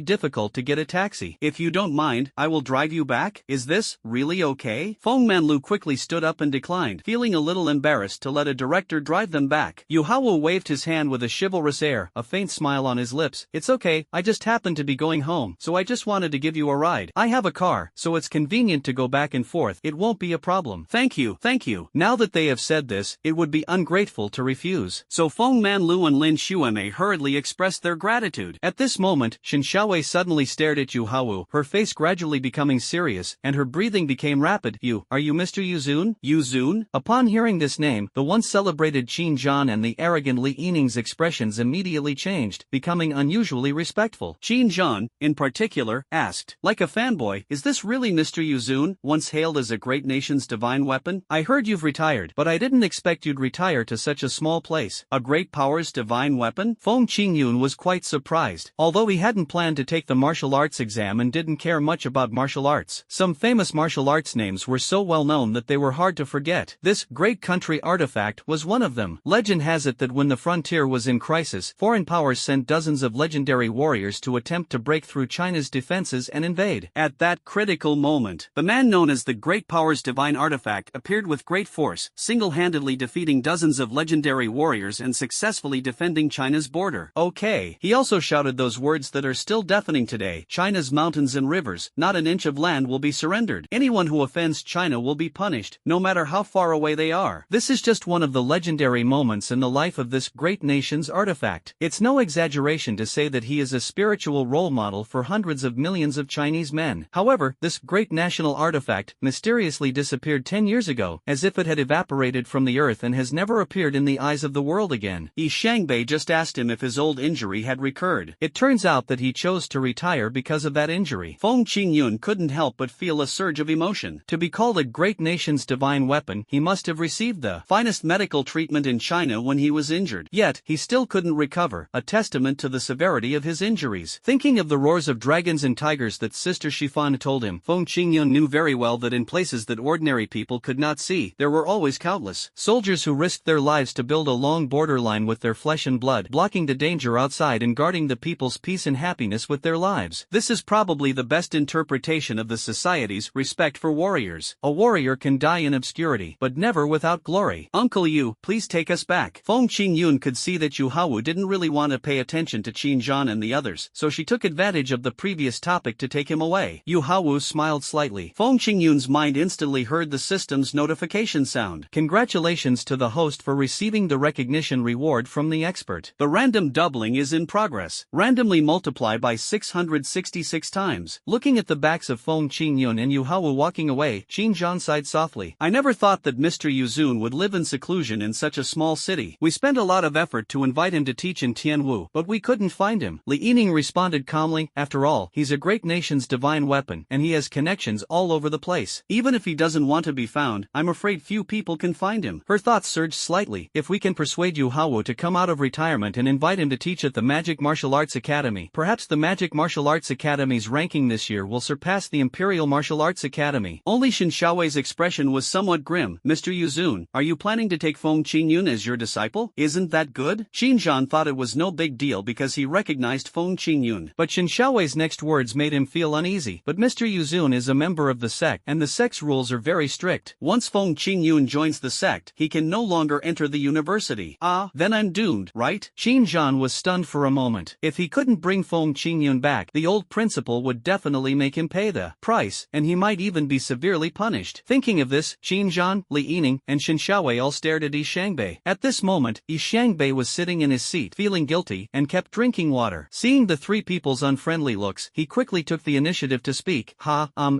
difficult to get a taxi. If you don't mind, I will drive you back. Is this really okay?" Feng Manlu quickly stood up and declined, feeling a little embarrassed to let a director drive them back. Yu Haowu waved his hand with a chivalrous air, a faint smile on his lips. "It's okay, I just happened to be going home, so I just wanted to give you a ride. I have a car, so it's convenient to go back and forth. It won't be a problem." Thank you, thank you." Now that they have said this, it would be ungrateful to refuse. So Feng Manlu and Lin Xueme hurriedly expressed their gratitude. At this moment, Shen Xiaowei suddenly stared at Yu Haowu, her face gradually becoming serious, and her breathing became rapid. Are you Mr. Yuzun?" Yuzun? Upon hearing this name, the once celebrated Qin Zhan and the arrogant Li Yining's expressions immediately changed, becoming unusually respectful. Qin Zhan, in particular, asked, like a fanboy, "Is this really Mr. Yuzun, once hailed as a great nation's divine weapon? I heard you've retired, but I didn't expect you'd retire to such a small place. A great power's divine weapon?" Feng Qingyun was quite surprised. Although he hadn't planned to take the martial arts exam and didn't care much about martial arts, some famous martial arts names were so well known that they were hard to forget. This great country artifact was one of them. Legend has it that when the frontier was in crisis, foreign powers sent dozens of legendary warriors to attempt to break through China's defenses and invade. At that critical moment, the man known as the Great Power's divine artifact appeared with great force, single-handedly defeating dozens of legendary warriors and successfully defending China's border. Okay. He also shouted those words that are still deafening today. China's mountains and rivers, not an inch of land will be surrendered. Anyone who offends China will be punished, no matter how far away they are. This is just one of the legendary moments in the life of this great nation's artifact. It's no exaggeration to say that he is a spiritual role model for hundreds of millions of Chinese men. However, this great national artifact mysteriously disappeared 10 years ago, as if it had evaporated from the earth and has never appeared in the eyes of the world again. Yi Shangbei just asked him if his old injury had recurred. It turns out that he chose to retire because of that injury. Feng Qingyun couldn't help but feel a surge of emotion. To be called a great nation's divine weapon, he must have received the finest medical treatment in China when he was injured. Yet, he still couldn't recover, a testament to the severity of his injury. injuries. Thinking of the roars of dragons and tigers that Sister Shifan told him, Feng Qingyun knew very well that in places that ordinary people could not see, there were always countless soldiers who risked their lives to build a long borderline with their flesh and blood, blocking the danger outside and guarding the people's peace and happiness with their lives. This is probably the best interpretation of the society's respect for warriors. A warrior can die in obscurity, but never without glory. Uncle Yu, please take us back. Feng Qingyun could see that Yu Haowu didn't really want to pay attention to Qin Zhan and the others, so she took advantage of the previous topic to take him away. Yu Haowu smiled slightly. Feng Qingyun's mind instantly heard the system's notification sound. Congratulations to the host for receiving the recognition reward from the expert. The random doubling is in progress. Randomly multiply by 666 times. Looking at the backs of Feng Qingyun and Yu Haowu walking away, Qin Zhan sighed softly. I never thought that Mr. Yuzun would live in seclusion in such a small city. We spent a lot of effort to invite him to teach in Tianwu, but we couldn't find him. Li Yining responded calmly, after all, he's a great nation's divine weapon, and he has connections all over the place. Even if he doesn't want to be found, I'm afraid few people can find him. Her thoughts surged slightly. If we can persuade Yu Haowu to come out of retirement and invite him to teach at the Magic Martial Arts Academy, perhaps the Magic Martial Arts Academy's ranking this year will surpass the Imperial Martial Arts Academy. Only Xin Xiaowei's expression was somewhat grim. Mr. Yuzun, are you planning to take Feng Qingyun as your disciple? Isn't that good? Qin Zhan thought it was no big deal because he recognized Feng Qingyun. But Xin Xiaowei's next words made him feel uneasy. But Mr. Yuzun is a member of the sect, and the sect's rules are very strict. Once Feng Qingyun joins the sect, he can no longer enter the university. Ah, then I'm doomed, right? Qin Zhan was stunned for a moment. If he couldn't bring Feng Qingyun back, the old principal would definitely make him pay the price, and he might even be severely punished. Thinking of this, Qin Zhan, Li Yining, and Xin Xiaowei all stared at Yi Shangbei. At this moment, Yi Shangbei was sitting in his seat, feeling guilty, and kept drinking water. Seeing the three people's unfriendly looks, he quickly took the initiative to speak.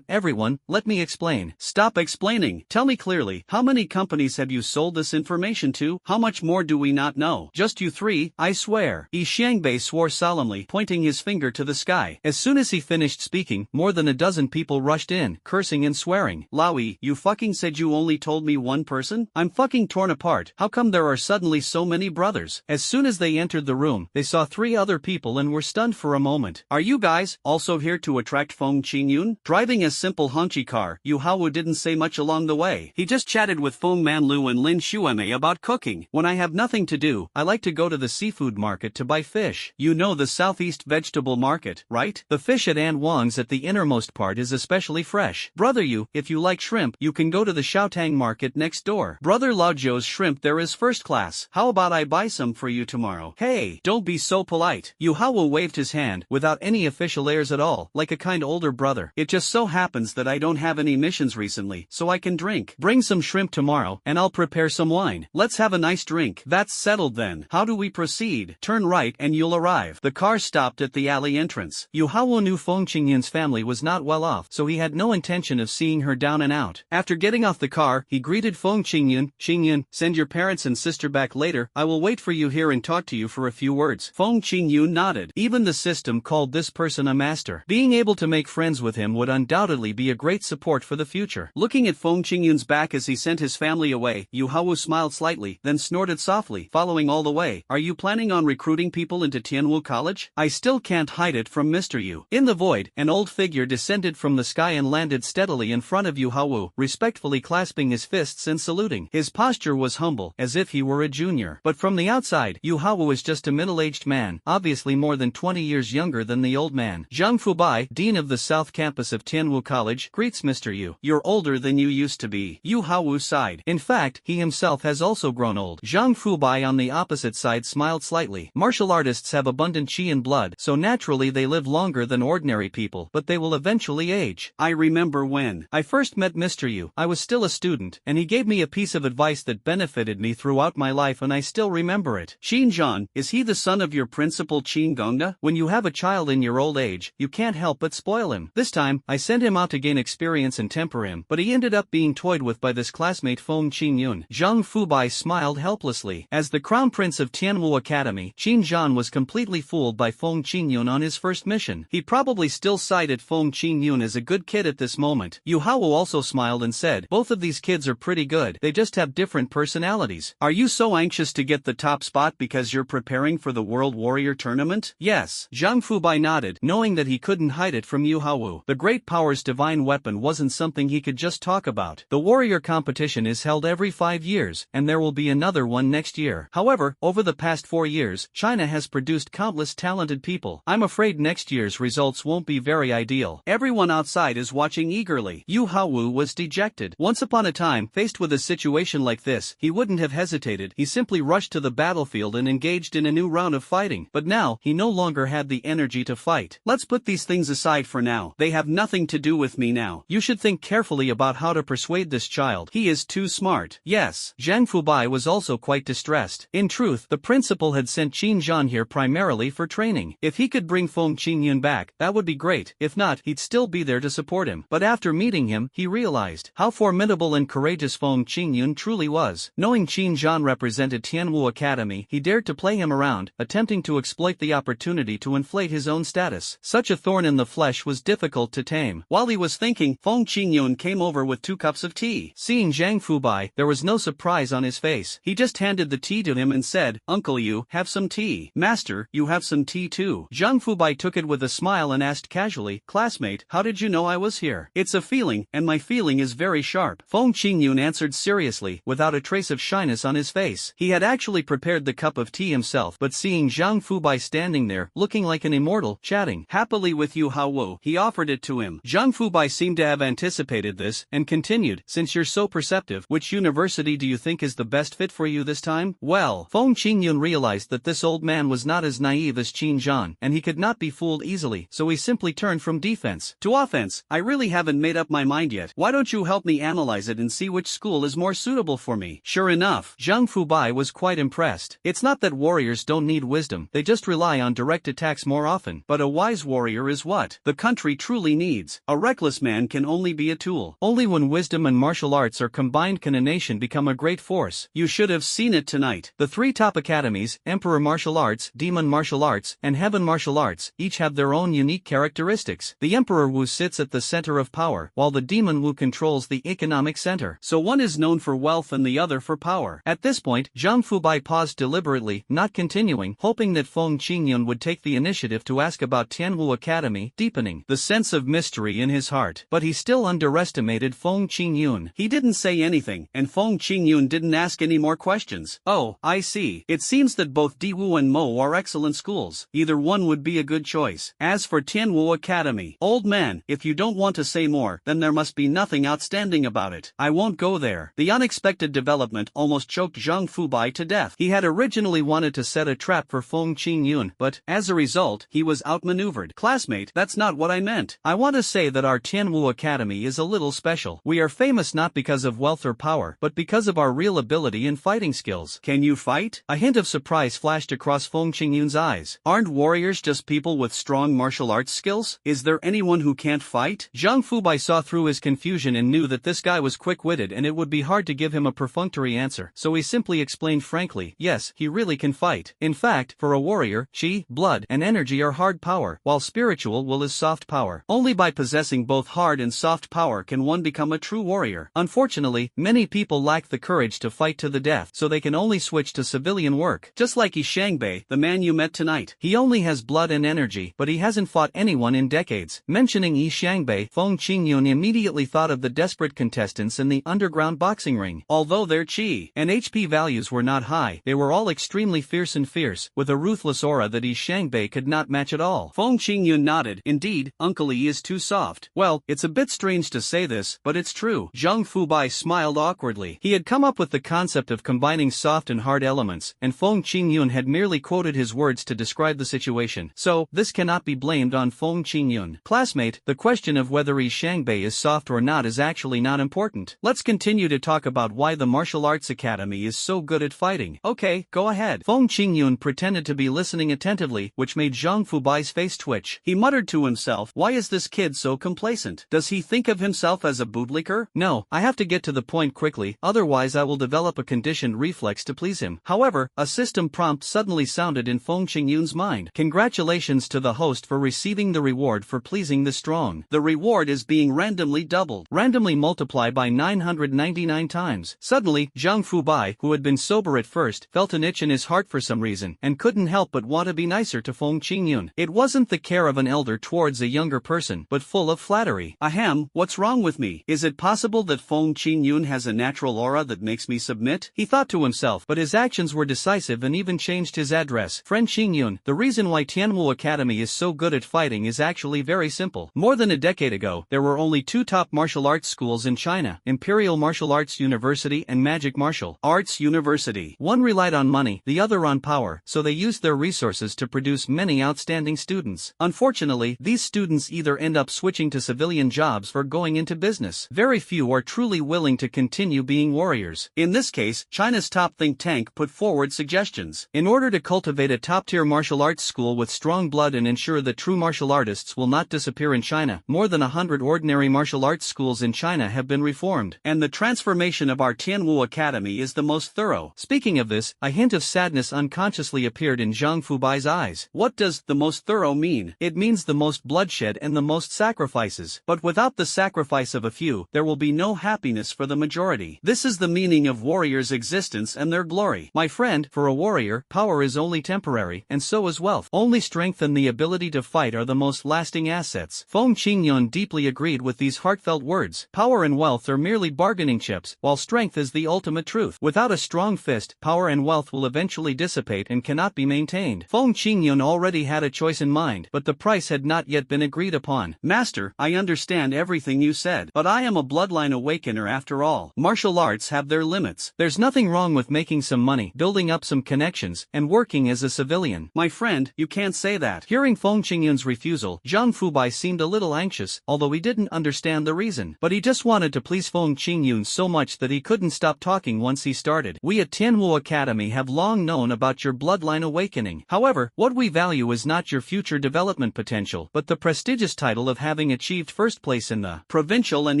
Everyone, let me explain. Stop explaining. Tell me clearly, how many companies have you sold this information to? How much more do we not know? Just you three, I swear. Yi Shangbei swore solemnly, pointing his finger to the sky. As soon as he finished speaking, more than a dozen people rushed in, cursing and swearing. Laoyi, you fucking said you only told me one person? I'm fucking torn apart. How come there are suddenly so many brothers? As soon as they entered the room, they saw three other people and were stunned for a moment. Are you guys also here to attract Feng Qingyun? Driving a simple Hongqi car, Yu Haowu didn't say much along the way. He just chatted with Feng Manlu and Lin Xueme about cooking. When I have nothing to do, I like to go to the seafood market to buy fish. You know the Southeast Vegetable Market, right? The fish at An Wang's at the innermost part is especially fresh. Brother Yu, if you like shrimp, you can go to the Xiaotang market next door. Brother Lao Zhou's shrimp there is first class. How about I buy some for you tomorrow? Hey, don't be so polite. Yu Haowu waved his hand, without any official airs at all, like a kind older brother. It just so happens that I don't have any missions recently, so I can drink. Bring some shrimp tomorrow, and I'll prepare some wine. Let's have a nice drink. That's settled then. How do we proceed? Turn right and you'll arrive. The car stopped at the alley entrance. Yu Haowu knew Feng Qingyun's family was not well off, so he had no intention of seeing her down and out. After getting off the car, he greeted Feng Qingyun. Qingyun, send your parents and sister back later. I will wait for you here and talk to you for a few words. Feng Qingyun nodded. Even the system called this person a master. Being able to make friends with him would undoubtedly be a great support for the future. Looking at Feng Qingyun's back as he sent his family away, Yu Haowu smiled slightly, then snorted softly, following all the way. Are you planning on recruiting people into Tianwu College? I still can't hide it from Mr. Yu. In the void, an old figure descended from the sky and landed steadily in front of Yu Haowu, respectfully clasping his fists and saluting. His posture was humble, as if he were a junior. But from the outside, Yu Haowu was just a middle-aged man, obviously more than 20 years younger than the old man. Zhang Fubai, dean of the South Campus of Tianwu College, greets Mr. Yu. You're older than you used to be. Yu Haowu sighed. In fact, he himself has also grown old. Zhang Fubai on the opposite side smiled slightly. Martial artists have abundant qi and blood, so naturally they live longer than ordinary people, but they will eventually age. I remember when I first met Mr. Yu, I was still a student, and he gave me a piece of advice that benefited me throughout my life and I still remember it. Qin Zhan, is he the son of your principal Qin Gongda? When you have a child in your old age, you can't help but spoil him. This time, I sent him out to gain experience and temper him, but he ended up being toyed with by this classmate Feng Qingyun. Zhang Fubai smiled helplessly. As the crown prince of Tianwu Academy, Qin Zhan was completely fooled by Feng Qingyun on his first mission. He probably still cited Feng Qingyun as a good kid at this moment. Yu Haowu also smiled and said, both of these kids are pretty good, they just have different personalities. Are you so anxious to get the top spot because you're preparing for the World Warrior Tournament? Yes. Zhang Fubai nodded, knowing that he couldn't hide it from Yu Haowu. The Great Power's divine weapon wasn't something he could just talk about. The warrior competition is held every 5 years, and there will be another one next year. However, over the past 4 years, China has produced countless talented people. I'm afraid next year's results won't be very ideal. Everyone outside is watching eagerly. Yu Haowu was dejected. Once upon a time, faced with a situation like this, he wouldn't have hesitated. He simply rushed to the battlefield and engaged in a new round of fighting. But now, he no longer had the energy to fight. Let's put these things aside for now. They have nothing to do with me now. You should think carefully about how to persuade this child. He is too smart. Yes. Zhang Fubai was also quite distressed. In truth, the principal had sent Qin Zhan here primarily for training. If he could bring Feng Qingyun back, that would be great. If not, he'd still be there to support him. But after meeting him, he realized how formidable and courageous Feng Qingyun truly was. Knowing Qin Zhan represented Tianwu Academy, he dared to play him around, attempting to exploit the opportunity to inflate his own status. Such a thorn in the flesh was difficult to tame. While he was thinking, Feng Qingyun came over with 2 cups of tea. Seeing Zhang Fubai, there was no surprise on his face. He just handed the tea to him and said, "Uncle, you have some tea." "Master, you have some tea too." Zhang Fubai took it with a smile and asked casually, "Classmate, how did you know I was here?" "It's a feeling, and my feeling is very sharp," Feng Qingyun answered seriously, without a trace of shyness on his face. He had actually prepared the cup of tea himself, but seeing Zhang Fubai standing there, looking like an immortal, chatting happily with Yu Haowu, he offered it to him. Zhang Fubai seemed to have anticipated this, and continued, "Since you're so perceptive, which university do you think is the best fit for you this time?" Well, Feng Qingyun realized that this old man was not as naive as Qin Zhan, and he could not be fooled easily, so he simply turned from defense to offense. "I really haven't made up my mind yet. Why don't you help me analyze it and see which school is more suitable for me?" Sure enough, Zhang Fubai was quite impressed. It's not that warriors don't need wisdom, they just rely on direct attacks more often. But a wise warrior is what the country truly needs. A reckless man can only be a tool. Only when wisdom and martial arts are combined can a nation become a great force. You should have seen it tonight. The 3 top academies, Emperor Martial Arts, Demon Martial Arts, and Heaven Martial Arts, each have their own unique characteristics. The Emperor Wu sits at the center of power, while the Demon Wu controls the economic center. So one is known for wealth and the other for power. At this point, Zhang Fubai paused deliberately, not continuing, hoping that Feng Qingyun would take the initiative to ask about Tianwu Academy, deepening the sense of mystery in his heart. But he still underestimated Feng Qingyun. He didn't say anything, and Feng Qingyun didn't ask any more questions. "Oh, I see. It seems that both Diwu and Mo are excellent schools. Either one would be a good choice. As for Tianwu Academy, old man, if you don't want to say more, then there must be nothing outstanding about it. I won't go there." The unexpected development almost choked Zhang Fubai to death. He had originally wanted to set a trap for Feng Qingyun, but, as a result, he was outmaneuvered. "Classmate, that's not what I meant. I want to say that our Tianwu Academy is a little special. We are famous not because of wealth or power, but because of our real ability and fighting skills." "Can you fight?" A hint of surprise flashed across Feng Qingyun's eyes. "Aren't warriors just people with strong martial arts skills? Is there anyone who can't fight?" Zhang Fubai saw through his confusion and knew that this guy was quick-witted and it would be hard to give him a perfunctory answer, so he simply explained frankly, yes, he really can fight. In fact, for a warrior, qi, blood, and energy are hard power, while spiritual will is soft power. Only by possessing both hard and soft power can one become a true warrior. Unfortunately, many people lack the courage to fight to the death, so they can only switch to civilian work. Just like Yi Shangbei, the man you met tonight. He only has blood and energy, but he hasn't fought anyone in decades. Mentioning Yi Shangbei, Feng Qingyun immediately thought of the desperate contestants in the underground boxing ring. Although their qi and HP values were not high, they were all extremely fierce, with a ruthless aura that Yi Shangbei could not match at all. Feng Qingyun nodded. "Indeed, Uncle Yi is too soft." "Well, it's a bit strange to say this, but it's true." Zhang Fubai smiled awkwardly. He had come up with the concept of combining soft and hard elements, and Feng Qingyun had merely quoted his words to describe the situation. So, this cannot be blamed on Feng Qingyun. "Classmate, the question of whether Yi Shangbei is soft or not is actually not important. Let's continue to talk about why the Martial Arts Academy is so good at fighting." "Okay, go ahead." Feng Qingyun pretended to be listening attentively, which made Zhang Fubai's face twitch. He muttered to himself, "Why is this kid so complacent? Does he think of himself as a bootlicker? No, I have to get to the point quickly, otherwise I will develop a conditioned reflex to please him." However, a system prompt suddenly sounded in Feng Qingyun's mind. "Congratulations to the host for receiving the reward for pleasing the strong. The reward is being randomly doubled. Randomly multiply by 999 times." Suddenly, Zhang Fubai, who had been sober at first, felt an itch in his heart for some reason, and couldn't help but want to be nicer to Feng Qingyun. It wasn't the care of an elder towards a younger person, but full of flattery. Ahem, what's wrong with me? Is it possible that Feng Qingyun has a natural aura that makes me submit? He thought to himself, but his actions were decisive and even changed his address. Friend Qingyun, the reason why Tianwu Academy is so good at fighting is actually very simple. More than a decade ago, there were only two top martial arts schools in China, Imperial Martial Arts University and Magic Martial Arts University. One relied on money, the other on power, so they used their resources to produce many outstanding students. Unfortunately, these students either end up switching to civilian jobs or going into business. Very few are truly willing to continue being warriors. In this case, China's top think tank put forward suggestions. In order to cultivate a top-tier martial arts school with strong blood and ensure that true martial artists will not disappear in China, more than 100 ordinary martial arts schools in China have been reformed. And the transformation of our Tianwu Academy is the most thorough. Speaking of this, a hint of sadness unconsciously appeared in Zhang Fubai's eyes. What does the most thorough mean? It means the most bloodshed and the most sacrifices. But without the sacrifice of a few, there will be no happiness for the majority. This is the meaning of warriors' existence and their glory. My friend, for a warrior, power is only temporary, and so is wealth. Only strength and the ability to fight are the most lasting assets. Feng Qingyun deeply agreed with these heartfelt words. Power and wealth are merely bargaining chips, while strength is the ultimate truth. Without a strong fist, power and wealth will eventually dissipate and cannot be maintained. Feng Qingyun already had a choice in mind, but the price had not yet been agreed upon. Master, I understand everything you said, but I am a bloodline awakener after all. Martial arts have their limits. There's nothing wrong with making some money, building up some connections, and working as a civilian. My friend, you can't say that. Hearing Feng Qingyun's refusal, Zhang Fubai seemed a little anxious, although he didn't understand the reason. But he just wanted to please Feng Qingyun so much that he couldn't stop talking once he started. We at Tianwu Academy have long known about your bloodline awakening. However, what we value is not your future development potential, but the prestigious title of having achieved first place in the provincial and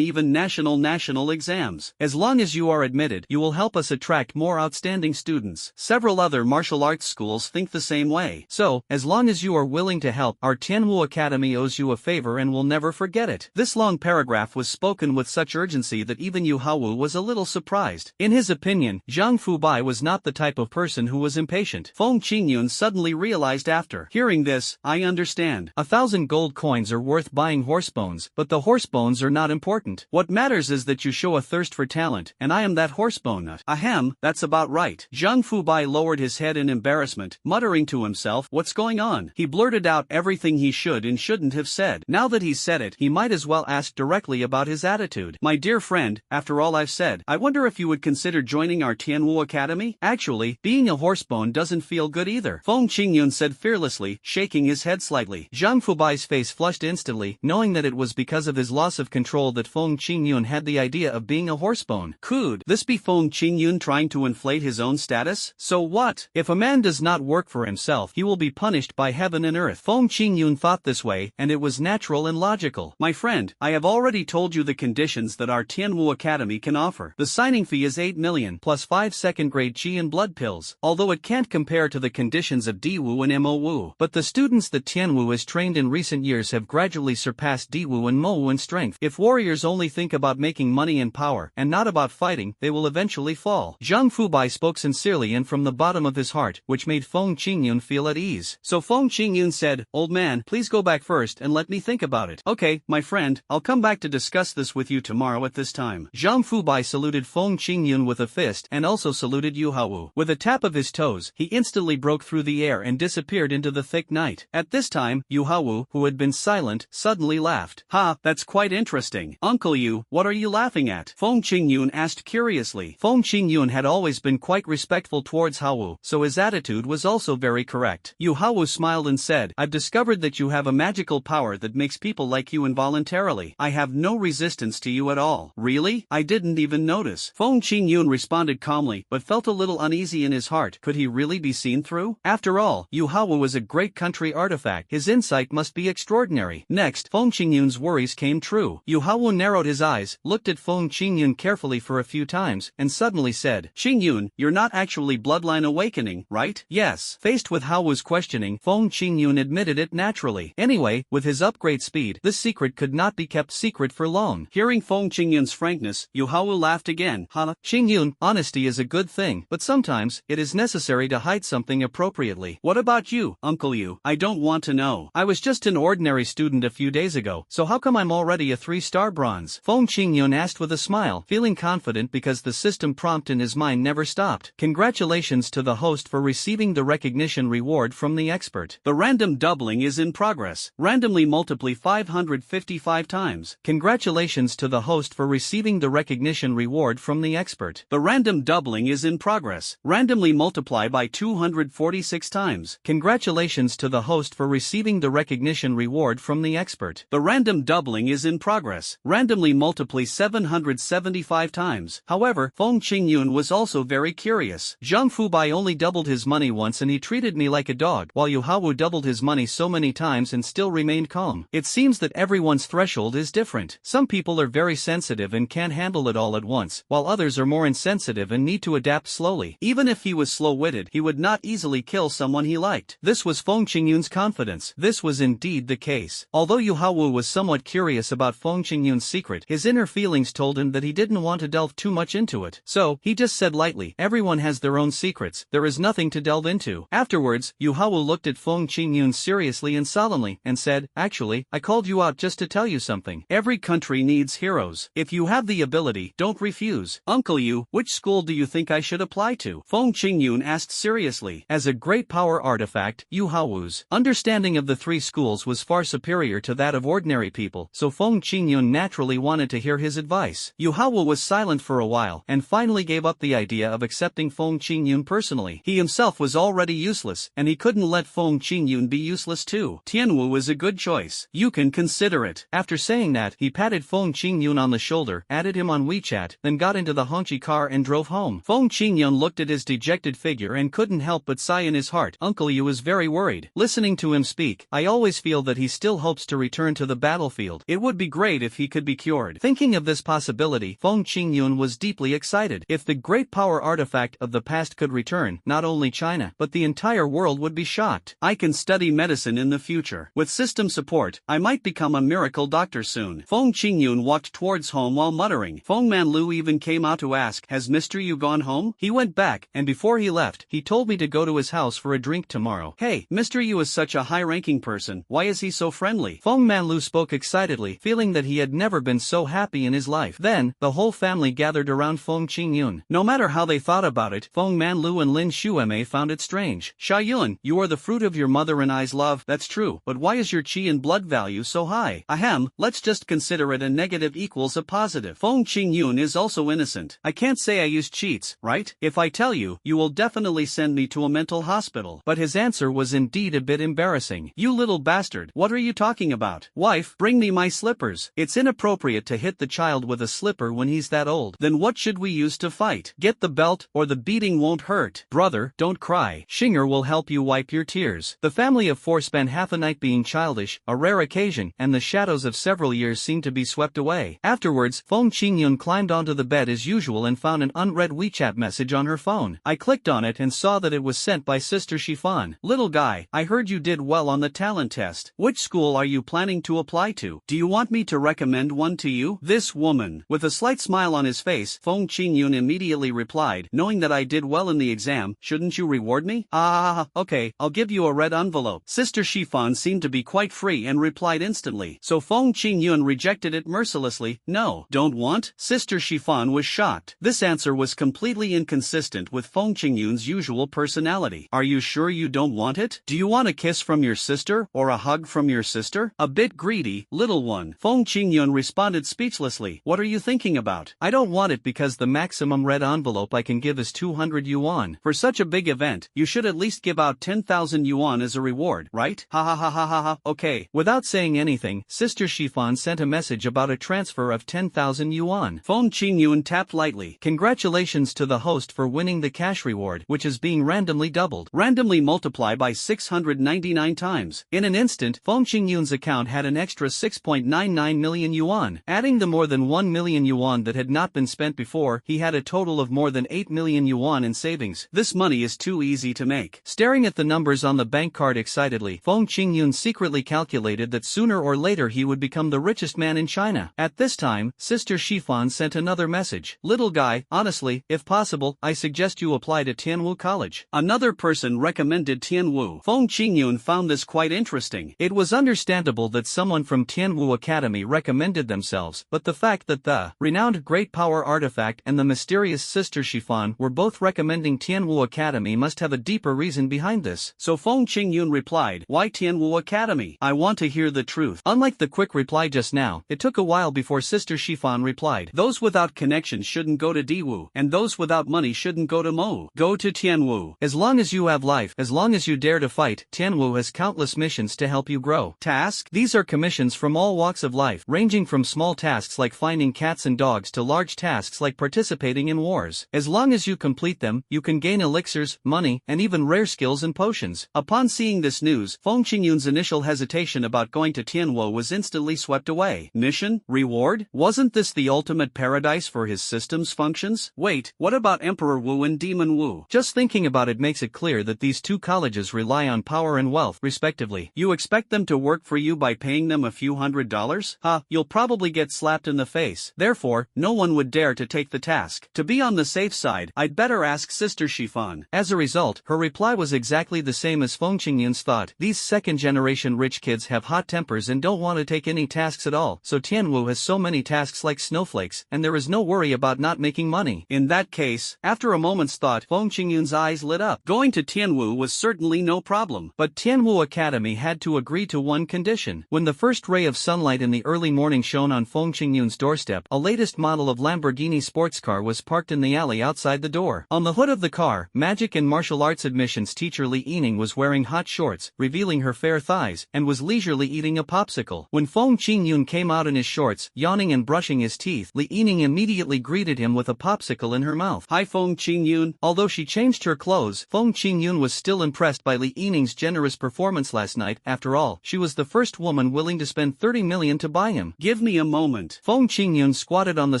even national exams. As long as you are admitted, you will help us attract more outstanding students. Several other martial arts schools think the same way. So, as long as you are willing to help, our Tianwu Academy owes you a favor and will never forget it. This long paragraph was spoken with such urgency that even Yu Haowu was a little surprised. In his opinion, Zhang Fubai was not the type of person who was impatient. Feng Qingyun suddenly realized after hearing this, I understand. 1,000 gold coins are worth buying horse bones, but the horse bones are not important. What matters is that you show a thirst for talent, and I am that horse bone nut. Ahem, that's about right. Zhang Fubai lowered his head in embarrassment, muttering to himself, what's going on? He blurted out everything he should and shouldn't have said. Now that he said it, he might as well ask directly about his attitude. My dear friend, after all I've said, I wonder if you would consider joining our Tianwu Academy? Actually, being a horsebone doesn't feel good either. Feng Qingyun said fearlessly, shaking his head slightly. Zhang Fubai's face flushed instantly, knowing that it was because of his loss of control that Feng Qingyun had the idea of being a horsebone. Could this be Feng Qingyun trying to inflate his own status? So what? If a man does not work for himself, he will be punished by heaven and earth. Feng Qingyun thought this way, and it was natural and logical. My friend, I have already told you the conditions that our Tianwu Academy can offer. The signing fee is 8 million plus 5 second-grade Qi and blood pills, although it can't compare to the conditions of Diwu and Mowu. But the students that Tianwu has trained in recent years have gradually surpassed Diwu and Mowu in strength. If warriors only think about making money and power, and not about fighting, they will eventually fall. Zhang Fubai spoke sincerely and from the bottom of his heart, which made Feng Qingyun feel at ease. So Feng Qingyun said, old man, please go back first and let me think about it. Okay, my friend, I'll come back to discuss this with you tomorrow at this time. Zhang Fubai saluted Feng Qingyun with a fist and also saluted Yu Haowu. With a tap of his toes, he instantly broke through the air and disappeared into the thick night. At this time, Yu Haowu, who had been silent, suddenly laughed. Ha, that's quite interesting. Uncle Yu, what are you laughing at? Feng Qingyun asked curiously. Feng Qingyun had always been quite respectful towards Haowu, so his attitude was also very correct. Yu Haowu smiled and said, I've discovered that you have a magical power that makes people like you involuntarily. I have no resistance to you at all. Really? I didn't even notice. Feng Qingyun responded calmly, but felt a little uneasy in his heart. Could he really be seen through? After all, Yu Haowu is a great country artifact. His insight must be extraordinary. Next, Feng Qingyun's worries came true. Yu Haowu narrowed his eyes, looked at Feng Qingyun carefully for a few times, and suddenly said, Qingyun, you're not actually bloodline awakening, right? Yes. Faced with Haowu's questioning, Feng Qingyun admitted it naturally. Anyway, with his upgrade speed, this secret could not be kept secret for long. Hearing Feng Qingyun's frankness, Yu Haowu laughed again. Qingyun, honesty is a good thing, but sometimes, it is necessary to hide something appropriately. What What about you, Uncle Yu? I don't want to know. I was just an ordinary student a few days ago, so how come I'm already a 3-star bronze? Feng Qingyun asked with a smile, feeling confident because the system prompt in his mind never stopped. Congratulations to the host for receiving the recognition reward from the expert. The random doubling is in progress. Randomly multiply 555 times. Congratulations to the host for receiving the recognition reward from the expert. The random doubling is in progress. Randomly multiply by 246 times. Congratulations to the host for receiving the recognition reward from the expert. The random doubling is in progress. Randomly multiply 775 times. However, Feng Qingyun was also very curious. Zhang Fubai only doubled his money once and he treated me like a dog, while Yu Haowu doubled his money so many times and still remained calm. It seems that everyone's threshold is different. Some people are very sensitive and can't handle it all at once, while others are more insensitive and need to adapt slowly. Even if he was slow-witted, he would not easily kill someone he liked. This was Feng Qingyun's confidence. This was indeed the case. Although Yu Haowu was somewhat curious about Feng Qingyun's secret, his inner feelings told him that he didn't want to delve too much into it. So, he just said lightly, everyone has their own secrets, there is nothing to delve into. Afterwards, Yu Haowu looked at Feng Qingyun seriously and solemnly, and said, actually, I called you out just to tell you something. Every country needs heroes. If you have the ability, don't refuse. Uncle Yu, which school do you think I should apply to? Feng Qingyun asked seriously. As a great power artifact, Yu Haowu's understanding of the 3 schools was far superior to that of ordinary people, so Feng Qingyun naturally wanted to hear his advice. Yu Haowu was silent for a while, and finally gave up the idea of accepting Feng Qingyun personally. He himself was already useless, and he couldn't let Feng Qingyun be useless too. Tianwu is a good choice. You can consider it. After saying that, he patted Feng Qingyun on the shoulder, added him on WeChat, then got into the Hongqi car and drove home. Feng Qingyun looked at his dejected figure and couldn't help but sigh in his heart. Uncle Yu was very worried. Listening to him speak, I always feel that he still hopes to return to the battlefield. It would be great if he could be cured. Thinking of this possibility, Feng Qingyun was deeply excited. If the great power artifact of the past could return, not only China, but the entire world would be shocked. I can study medicine in the future. With system support, I might become a miracle doctor soon. Feng Qingyun walked towards home while muttering. Feng Manlu even came out to ask, has Mr. Yu gone home? He went back, and before he left, he told me to go to his house for a drink tomorrow. Hey, Mr. Yu is such a high-ranking person, why is he so friendly? Feng Manlu spoke excitedly, feeling that he had never been so happy in his life. Then, the whole family gathered around Feng Qingyun. No matter how they thought about it, Feng Manlu and Lin Xueme found it strange. Sha-yun, you are the fruit of your mother and I's love, that's true, but why is your qi and blood value so high? Ahem, let's just consider it a negative equals a positive. Feng Qingyun is also innocent. I can't say I use cheats, right? If I tell you, you will definitely send me to a mental hospital. But his answer was indeed a bit embarrassing. You little bastard, what are you talking about? Wife, bring me my slippers. It's inappropriate to hit the child with a slipper when he's that old. Then what should we use to fight? Get the belt, or the beating won't hurt. Brother, don't cry. Xinger will help you wipe your tears. The family of 4 spent half a night being childish, a rare occasion, and the shadows of several years seemed to be swept away. Afterwards, Feng Qingyun climbed onto the bed as usual and found an unread WeChat message on her phone. I clicked on it and saw that it was sent by Sister Chiffon. Little guy, I heard you did well on the talent test. Which school are you planning to apply to? Do you want me to recommend one to you? This woman. With a slight smile on his face, Feng Qingyun immediately replied, knowing that I did well in the exam, shouldn't you reward me? Okay, I'll give you a red envelope. Sister Chiffon seemed to be quite free and replied instantly. So Feng Qingyun rejected it mercilessly. No, don't want? Sister Chiffon was shocked. This answer was completely inconsistent with Feng Qingyun's usual personality. Are you sure you don't want it? Do you want a kiss from your sister, or a hug from your sister? A bit greedy, little one. Feng Qingyun responded speechlessly. What are you thinking about? I don't want it because the maximum red envelope I can give is 200 yuan. For such a big event, you should at least give out 10,000 yuan as a reward, right? Ha ha ha ha ha ha. Okay. Without saying anything, Sister Chiffon sent a message about a transfer of 10,000 yuan. Feng Qingyun tapped lightly. Congratulations to the host for winning the cash reward, which is being randomly doubled. Randomly multiply by 699 times. In an instant, Feng Qingyun's account had an extra 6.99 million yuan. Adding the more than 1 million yuan that had not been spent before, he had a total of more than 8 million yuan in savings. This money is too easy to make. Staring at the numbers on the bank card excitedly, Feng Qingyun secretly calculated that sooner or later he would become the richest man in China. At this time, Sister Chiffon sent another message. Little guy, honestly, if possible, I suggest you apply to Tianwu College. Another person recommended recommended Tianwu. Feng Qingyun found this quite interesting. It was understandable that someone from Tianwu Academy recommended themselves, but the fact that the renowned Great Power Artifact and the mysterious Sister Chiffon were both recommending Tianwu Academy must have a deeper reason behind this. So Feng Qingyun replied, "Why Tianwu Academy? I want to hear the truth." Unlike the quick reply just now, it took a while before Sister Chiffon replied, "Those without connections shouldn't go to Diwu, and those without money shouldn't go to Mo. Go to Tianwu. As long as you have life, as long as you dare to fight, Tianwu has countless missions to help you grow." Task? These are commissions from all walks of life, ranging from small tasks like finding cats and dogs to large tasks like participating in wars. As long as you complete them, you can gain elixirs, money, and even rare skills and potions. Upon seeing this news, Feng Qingyun's initial hesitation about going to Tianwu was instantly swept away. Mission? Reward? Wasn't this the ultimate paradise for his system's functions? Wait, what about Emperor Wu and Demon Wu? Just thinking about it makes it clear that these two colleges rely on power and wealth, respectively. You expect them to work for you by paying them a few $100s? You'll probably get slapped in the face. Therefore, no one would dare to take the task. To be on the safe side, I'd better ask Sister Chiffon. As a result, her reply was exactly the same as Feng Qingyun's thought. These second-generation rich kids have hot tempers and don't want to take any tasks at all, so Tianwu has so many tasks like snowflakes, and there is no worry about not making money. In that case, after a moment's thought, Feng Qingyun's eyes lit up. Going to Tianwu was certainly no problem. But Tianwu Academy had to agree to one condition. When the first ray of sunlight in the early morning shone on Feng Qingyun's doorstep, a latest model of Lamborghini sports car was parked in the alley outside the door. On the hood of the car, magic and martial arts admissions teacher Li Yining was wearing hot shorts, revealing her fair thighs, and was leisurely eating a popsicle. When Feng Qingyun came out in his shorts, yawning and brushing his teeth, Li Yining immediately greeted him with a popsicle in her mouth. "Hi Feng Qingyun." Although she changed her clothes, Feng Qingyun was still impressed by Li Yining's generous performance last night. After all, she was the first woman willing to spend 30 million to buy him. "Give me a moment." Feng Qingyun squatted on the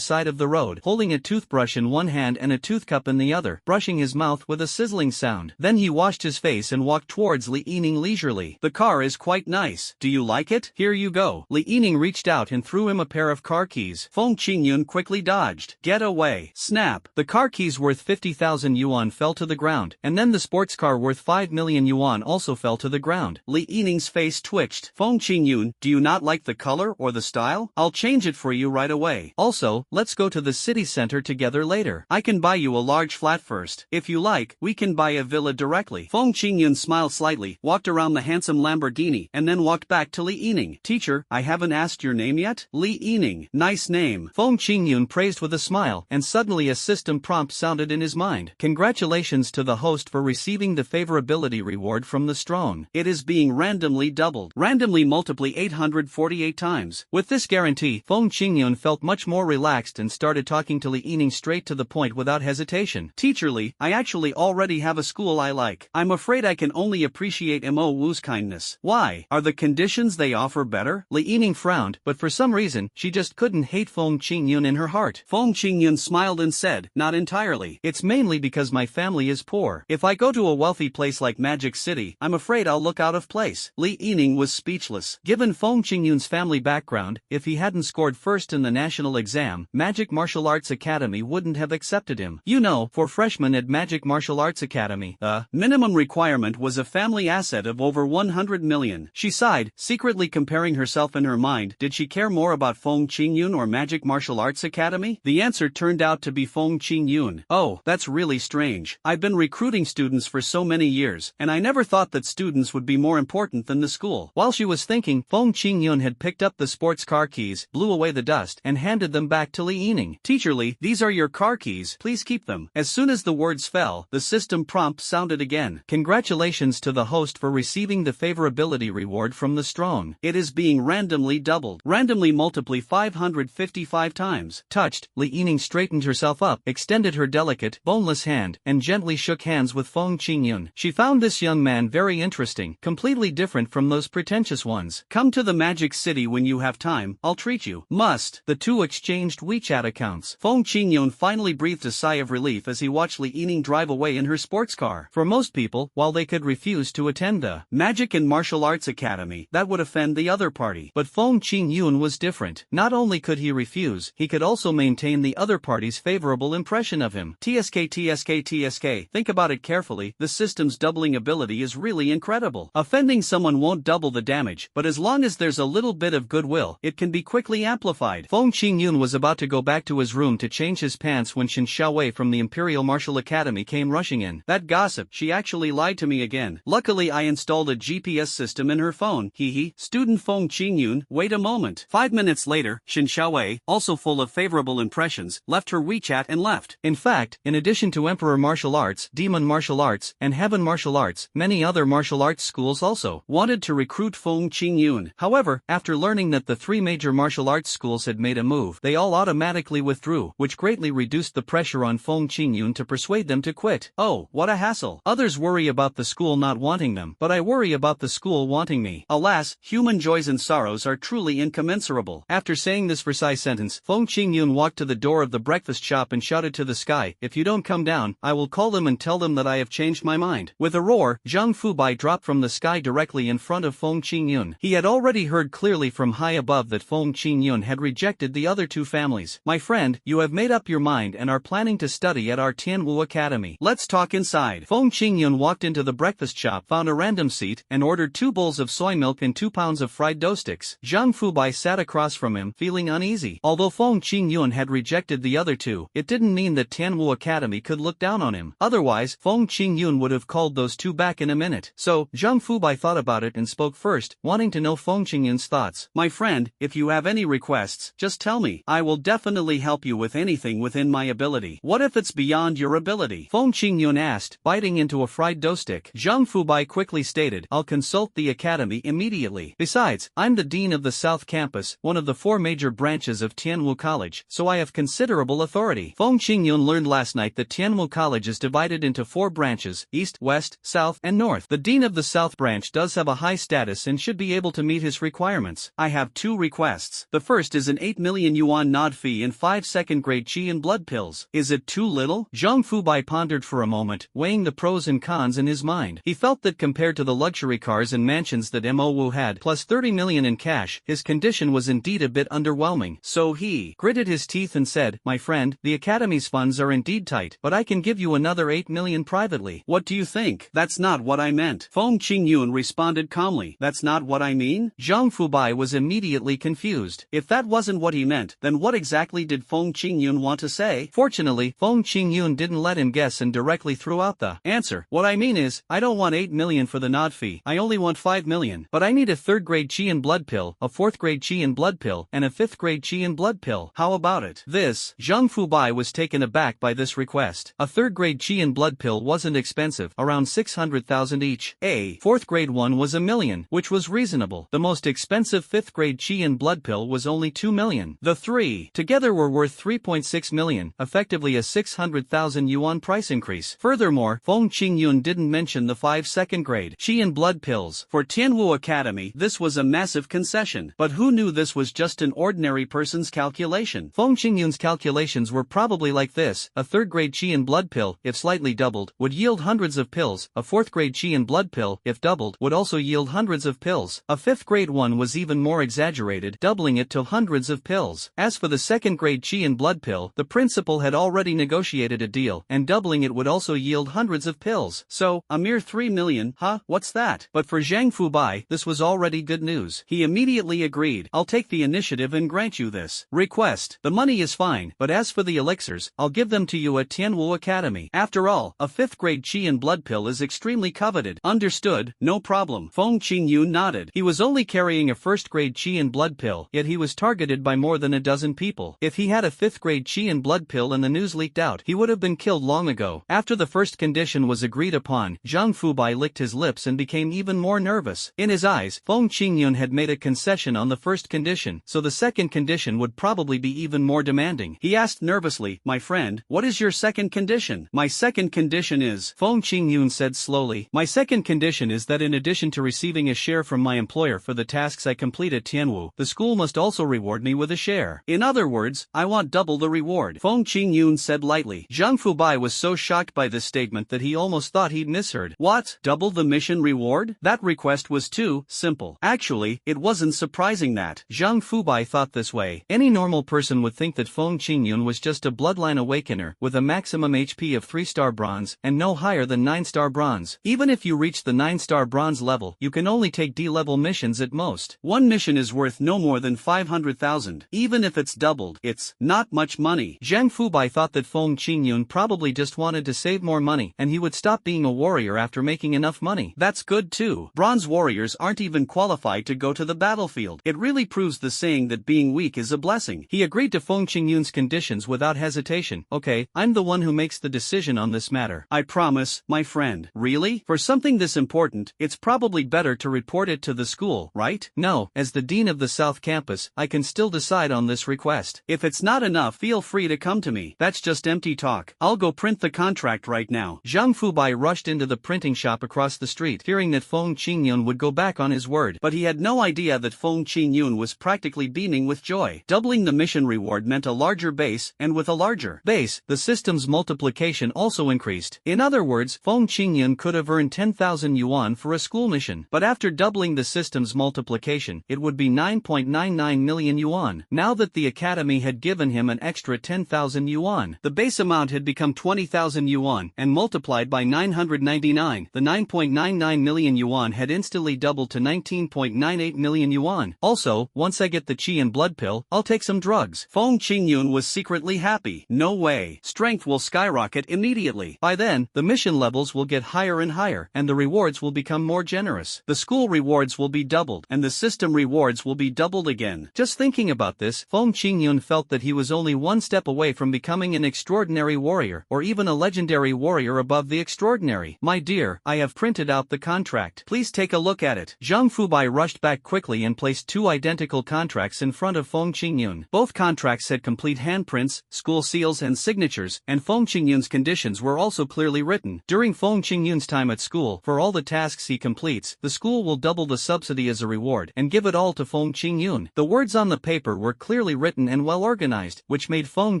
side of the road, holding a toothbrush in one hand and a toothcup in the other, brushing his mouth with a sizzling sound. Then he washed his face and walked towards Li Yining leisurely. "The car is quite nice. Do you like it? Here you go." Li Yining reached out and threw him a pair of car keys. Feng Qingyun quickly dodged. "Get away." Snap. The car keys worth 50,000 yuan fell to the ground, and then the sports car worth 5 million yuan also fell to the ground. Li Yining's face twitched. "Feng Qingyun, do you not like the color or the style? I'll change it for you right away. Also, let's go to the city center together later. I can buy you a large flat first. If you like, we can buy a villa directly." Feng Qingyun smiled slightly, walked around the handsome Lamborghini, and then walked back to Li Yining. "Teacher, I haven't asked your name yet?" "Li Yining. Nice name." Feng Qingyun praised with a smile, and suddenly a system prompt sounded in his mind. "Congratulations to the host for receiving the favorability reward from the strong. It is being randomly doubled. Randomly multiply 848 times." With this guarantee, Feng Qingyun felt much more relaxed and started talking to Li Yining straight to the point without hesitation. "Teacher Li, I actually already have a school I like. I'm afraid I can only appreciate Mo Wu's kindness." "Why? Are the conditions they offer better?" Li Yining frowned, but for some reason, she just couldn't hate Feng Qingyun in her heart. Feng Qingyun smiled and said, "Not entirely. It's mainly because my family is poor. If I go to a wealthy place like Magic City, I'm afraid I'll look out of place." Li Yining was speechless. Given Feng Qingyun's family background, if he hadn't scored first in the national exam, Magic Martial Arts Academy wouldn't have accepted him. You know, for freshmen at Magic Martial Arts Academy, minimum requirement was a family asset of over 100 million. She sighed, secretly comparing herself in her mind. Did she care more about Feng Qingyun or Magic Martial Arts Academy? The answer turned out to be Feng Qingyun. "Oh, that's really strange. I've been recruiting students for so many years, and I never thought that students would be more important than the school." While she was thinking, Feng Qingyun had picked up the sports car keys, blew away the dust, and handed them back to Li Yining. "Teacher Li, these are your car keys. Please keep them." As soon as the words fell, the system prompt sounded again. "Congratulations to the host for receiving the favorability reward from the strong. It is being randomly doubled. Randomly multiply 555 times." Touched, Li Yining straightened herself up, extended her delicate, boneless hand, and gently shook hands with Feng Qingyun. She found this young man very interesting, completely different from those pretentious ones. "Come to the Magic City when you have time. I'll treat you." Must. The two exchanged WeChat accounts. Feng Qingyun finally breathed a sigh of relief as he watched Li Yining drive away in her sports car. For most people, while they could refuse to attend the Magic and Martial Arts Academy, that would offend the other party. But Feng Qingyun was different. Not only could he refuse, he could also maintain the other party's favorable impression of him. TSK. Think about it carefully. The system system's doubling ability is really incredible. Offending someone won't double the damage, but as long as there's a little bit of goodwill, it can be quickly amplified. Feng Qingyun was about to go back to his room to change his pants when Shen Xiaowei from the Imperial Martial Academy came rushing in. That gossip, she actually lied to me again. Luckily I installed a GPS system in her phone. Hehe. Student Feng Qingyun, wait a moment. 5 minutes later, Shen Xiaowei, also full of favorable impressions, left her WeChat and left. In fact, in addition to Emperor Martial Arts, Demon Martial Arts, and Heaven Martial Arts, many other martial arts schools also wanted to recruit Feng Qingyun. However, after learning that the 3 major martial arts schools had made a move, they all automatically withdrew, which greatly reduced the pressure on Feng Qingyun to persuade them to quit. Oh, what a hassle. Others worry about the school not wanting them, but I worry about the school wanting me. Alas, human joys and sorrows are truly incommensurable. After saying this precise sentence, Feng Qingyun walked to the door of the breakfast shop and shouted to the sky, "If you don't come down, I will call them and tell them that I have changed my mind." With a roar, Zhang Fubai dropped from the sky directly in front of Feng Qingyun. He had already heard clearly from high above that Feng Qingyun had rejected the other 2 families. "My friend, you have made up your mind and are planning to study at our Tianwu Academy. Let's talk inside." Feng Qingyun walked into the breakfast shop, found a random seat, and ordered 2 bowls of soy milk and 2 pounds of fried dough sticks. Zhang Fubai sat across from him, feeling uneasy. Although Feng Qingyun had rejected the other 2, it didn't mean that Tianwu Academy could look down on him. Otherwise, Feng Qingyun would have called those 2 back in a minute. So, Zhang Fubai thought about it and spoke first, wanting to know Feng Qingyun's thoughts. "My friend, if you have any requests, just tell me. I will definitely help you with anything within my ability." "What if it's beyond your ability?" Feng Qingyun asked, biting into a fried dough stick. Zhang Fubai quickly stated, "I'll consult the academy immediately. Besides, I'm the dean of the South Campus, one of the 4 major branches of Tianwu College, so I have considerable authority." Feng Qingyun learned last night that Tianwu College is divided into 4 branches, East, West, South, and North. The dean of the South branch does have a high status and should be able to meet his requirements. I have 2 requests. The first is an 8 million yuan nod fee and 5 second-grade qi and blood pills. Is it too little? Zhang Fubai pondered for a moment, weighing the pros and cons in his mind. He felt that compared to the luxury cars and mansions that Mo Wu had, plus 30 million in cash, his condition was indeed a bit underwhelming. So he gritted his teeth and said, "My friend, the academy's funds are indeed tight, but I can give you another 8 million privately. What do you think?" "That's not what I meant." Feng Qingyun responded calmly. "That's not what I mean?" Zhang Fubai was immediately confused. If that wasn't what he meant, then what exactly did Feng Qingyun want to say? Fortunately, Feng Qingyun didn't let him guess and directly threw out the answer. "What I mean is, I don't want 8 million for the nod fee. I only want 5 million. But I need a 3rd-grade qi and blood pill, a 4th-grade qi and blood pill, and a 5th-grade qi and blood pill. How about it?" Zhang Fubai was taken aback by this request. A 3rd-grade qi and blood pill wasn't expensive, around 600,000 each. A 4th-grade one was $1 million, which was reasonable. The most expensive 5th-grade qi and blood pill was only 2 million. The 3 together were worth 3.6 million, effectively a 600,000 yuan price increase. Furthermore, Feng Qingyun didn't mention the 5 second-grade qi and blood pills. For Tianwu Academy, this was a massive concession. But who knew this was just an ordinary person's calculation? Feng Qingyun's calculations were probably like this: a 3rd-grade qi and blood pill, if slightly doubled, would yield hundreds of pills. A 4th-grade qi and blood pill, if doubled, would also yield hundreds of pills. A 5th-grade one was even more exaggerated, doubling it to hundreds of pills. As for the 2nd-grade qi and blood pill, the principal had already negotiated a deal, and doubling it would also yield hundreds of pills. So, a mere 3 million, huh? What's that? But for Zhang Fubai, this was already good news. He immediately agreed. "I'll take the initiative and grant you this request. The money is fine, but as for the elixirs, I'll give them to you at Tianwu Academy. After all, a 5th-grade qi and blood pill is extremely coveted." "Understood, no problem." Feng Qingyun nodded. He was only carrying a 1st-grade qi and blood pill, yet he was targeted by more than a dozen people. If he had a 5th-grade qi and blood pill and the news leaked out, he would have been killed long ago. After the first condition was agreed upon, Zhang Fubai licked his lips and became even more nervous. In his eyes, Feng Qingyun had made a concession on the first condition, so the second condition would probably be even more demanding. He asked nervously, "My friend, what is your second condition?" "My second condition is," Feng Qingyun said slowly, "my second condition is that in addition to receiving a share from my employer for the tasks I complete at Tianwu, the school must also reward me with a share. In other words, I want double the reward," Feng Qingyun said lightly. Zhang Fubai was so shocked by this statement that he almost thought he'd misheard. What? Double the mission reward? That request was too simple. Actually, it wasn't surprising that Zhang Fubai thought this way. Any normal person would think that Feng Qingyun was just a bloodline awakener with a maximum HP of 3-star bronze and no higher than than 9-star bronze. Even if you reach the 9-star bronze level, you can only take D-level missions at most. One mission is worth no more than 500,000. Even if it's doubled, it's not much money. Zhang Fubai thought that Feng Qingyun probably just wanted to save more money and he would stop being a warrior after making enough money. That's good too. Bronze warriors aren't even qualified to go to the battlefield. It really proves the saying that being weak is a blessing. He agreed to Feng Qingyun's conditions without hesitation. Okay, I'm the one who makes the decision on this matter. I promise, my friend. Really? For something this important, it's probably better to report it to the school, right? No, as the dean of the South Campus, I can still decide on this request. If it's not enough, feel free to come to me. That's just empty talk. I'll go print the contract right now. Zhang Fubai rushed into the printing shop across the street, fearing that Feng Qingyun would go back on his word. But he had no idea that Feng Qingyun was practically beaming with joy. Doubling the mission reward meant a larger base, and with a larger base, the system's multiplication also increased. In other words, Feng Qingyun could have earned 10,000 yuan for a school mission. But after doubling the system's multiplication, it would be 9.99 million yuan. Now that the academy had given him an extra 10,000 yuan, the base amount had become 20,000 yuan, and multiplied by 999, the 9.99 million yuan had instantly doubled to 19.98 million yuan. Also, once I get the Qi and blood pill, I'll take some drugs. Feng Qingyun was secretly happy. No way. Strength will skyrocket immediately. By then, the mission levels will get higher and higher, and the rewards will become more generous. The school rewards will be doubled, and the system rewards will be doubled again. Just thinking about this, Feng Qingyun felt that he was only one step away from becoming an extraordinary warrior, or even a legendary warrior above the extraordinary. My dear, I have printed out the contract. Please take a look at it. Zhang Fubai rushed back quickly and placed two identical contracts in front of Feng Qingyun. Both contracts had complete handprints, school seals and signatures, and Feng Qingyun's conditions were also clearly written. During Feng Qingyun's time at school, for all the tasks he completes, the school will double the subsidy as a reward and give it all to Feng Qingyun. The words on the paper were clearly written and well organized, which made Feng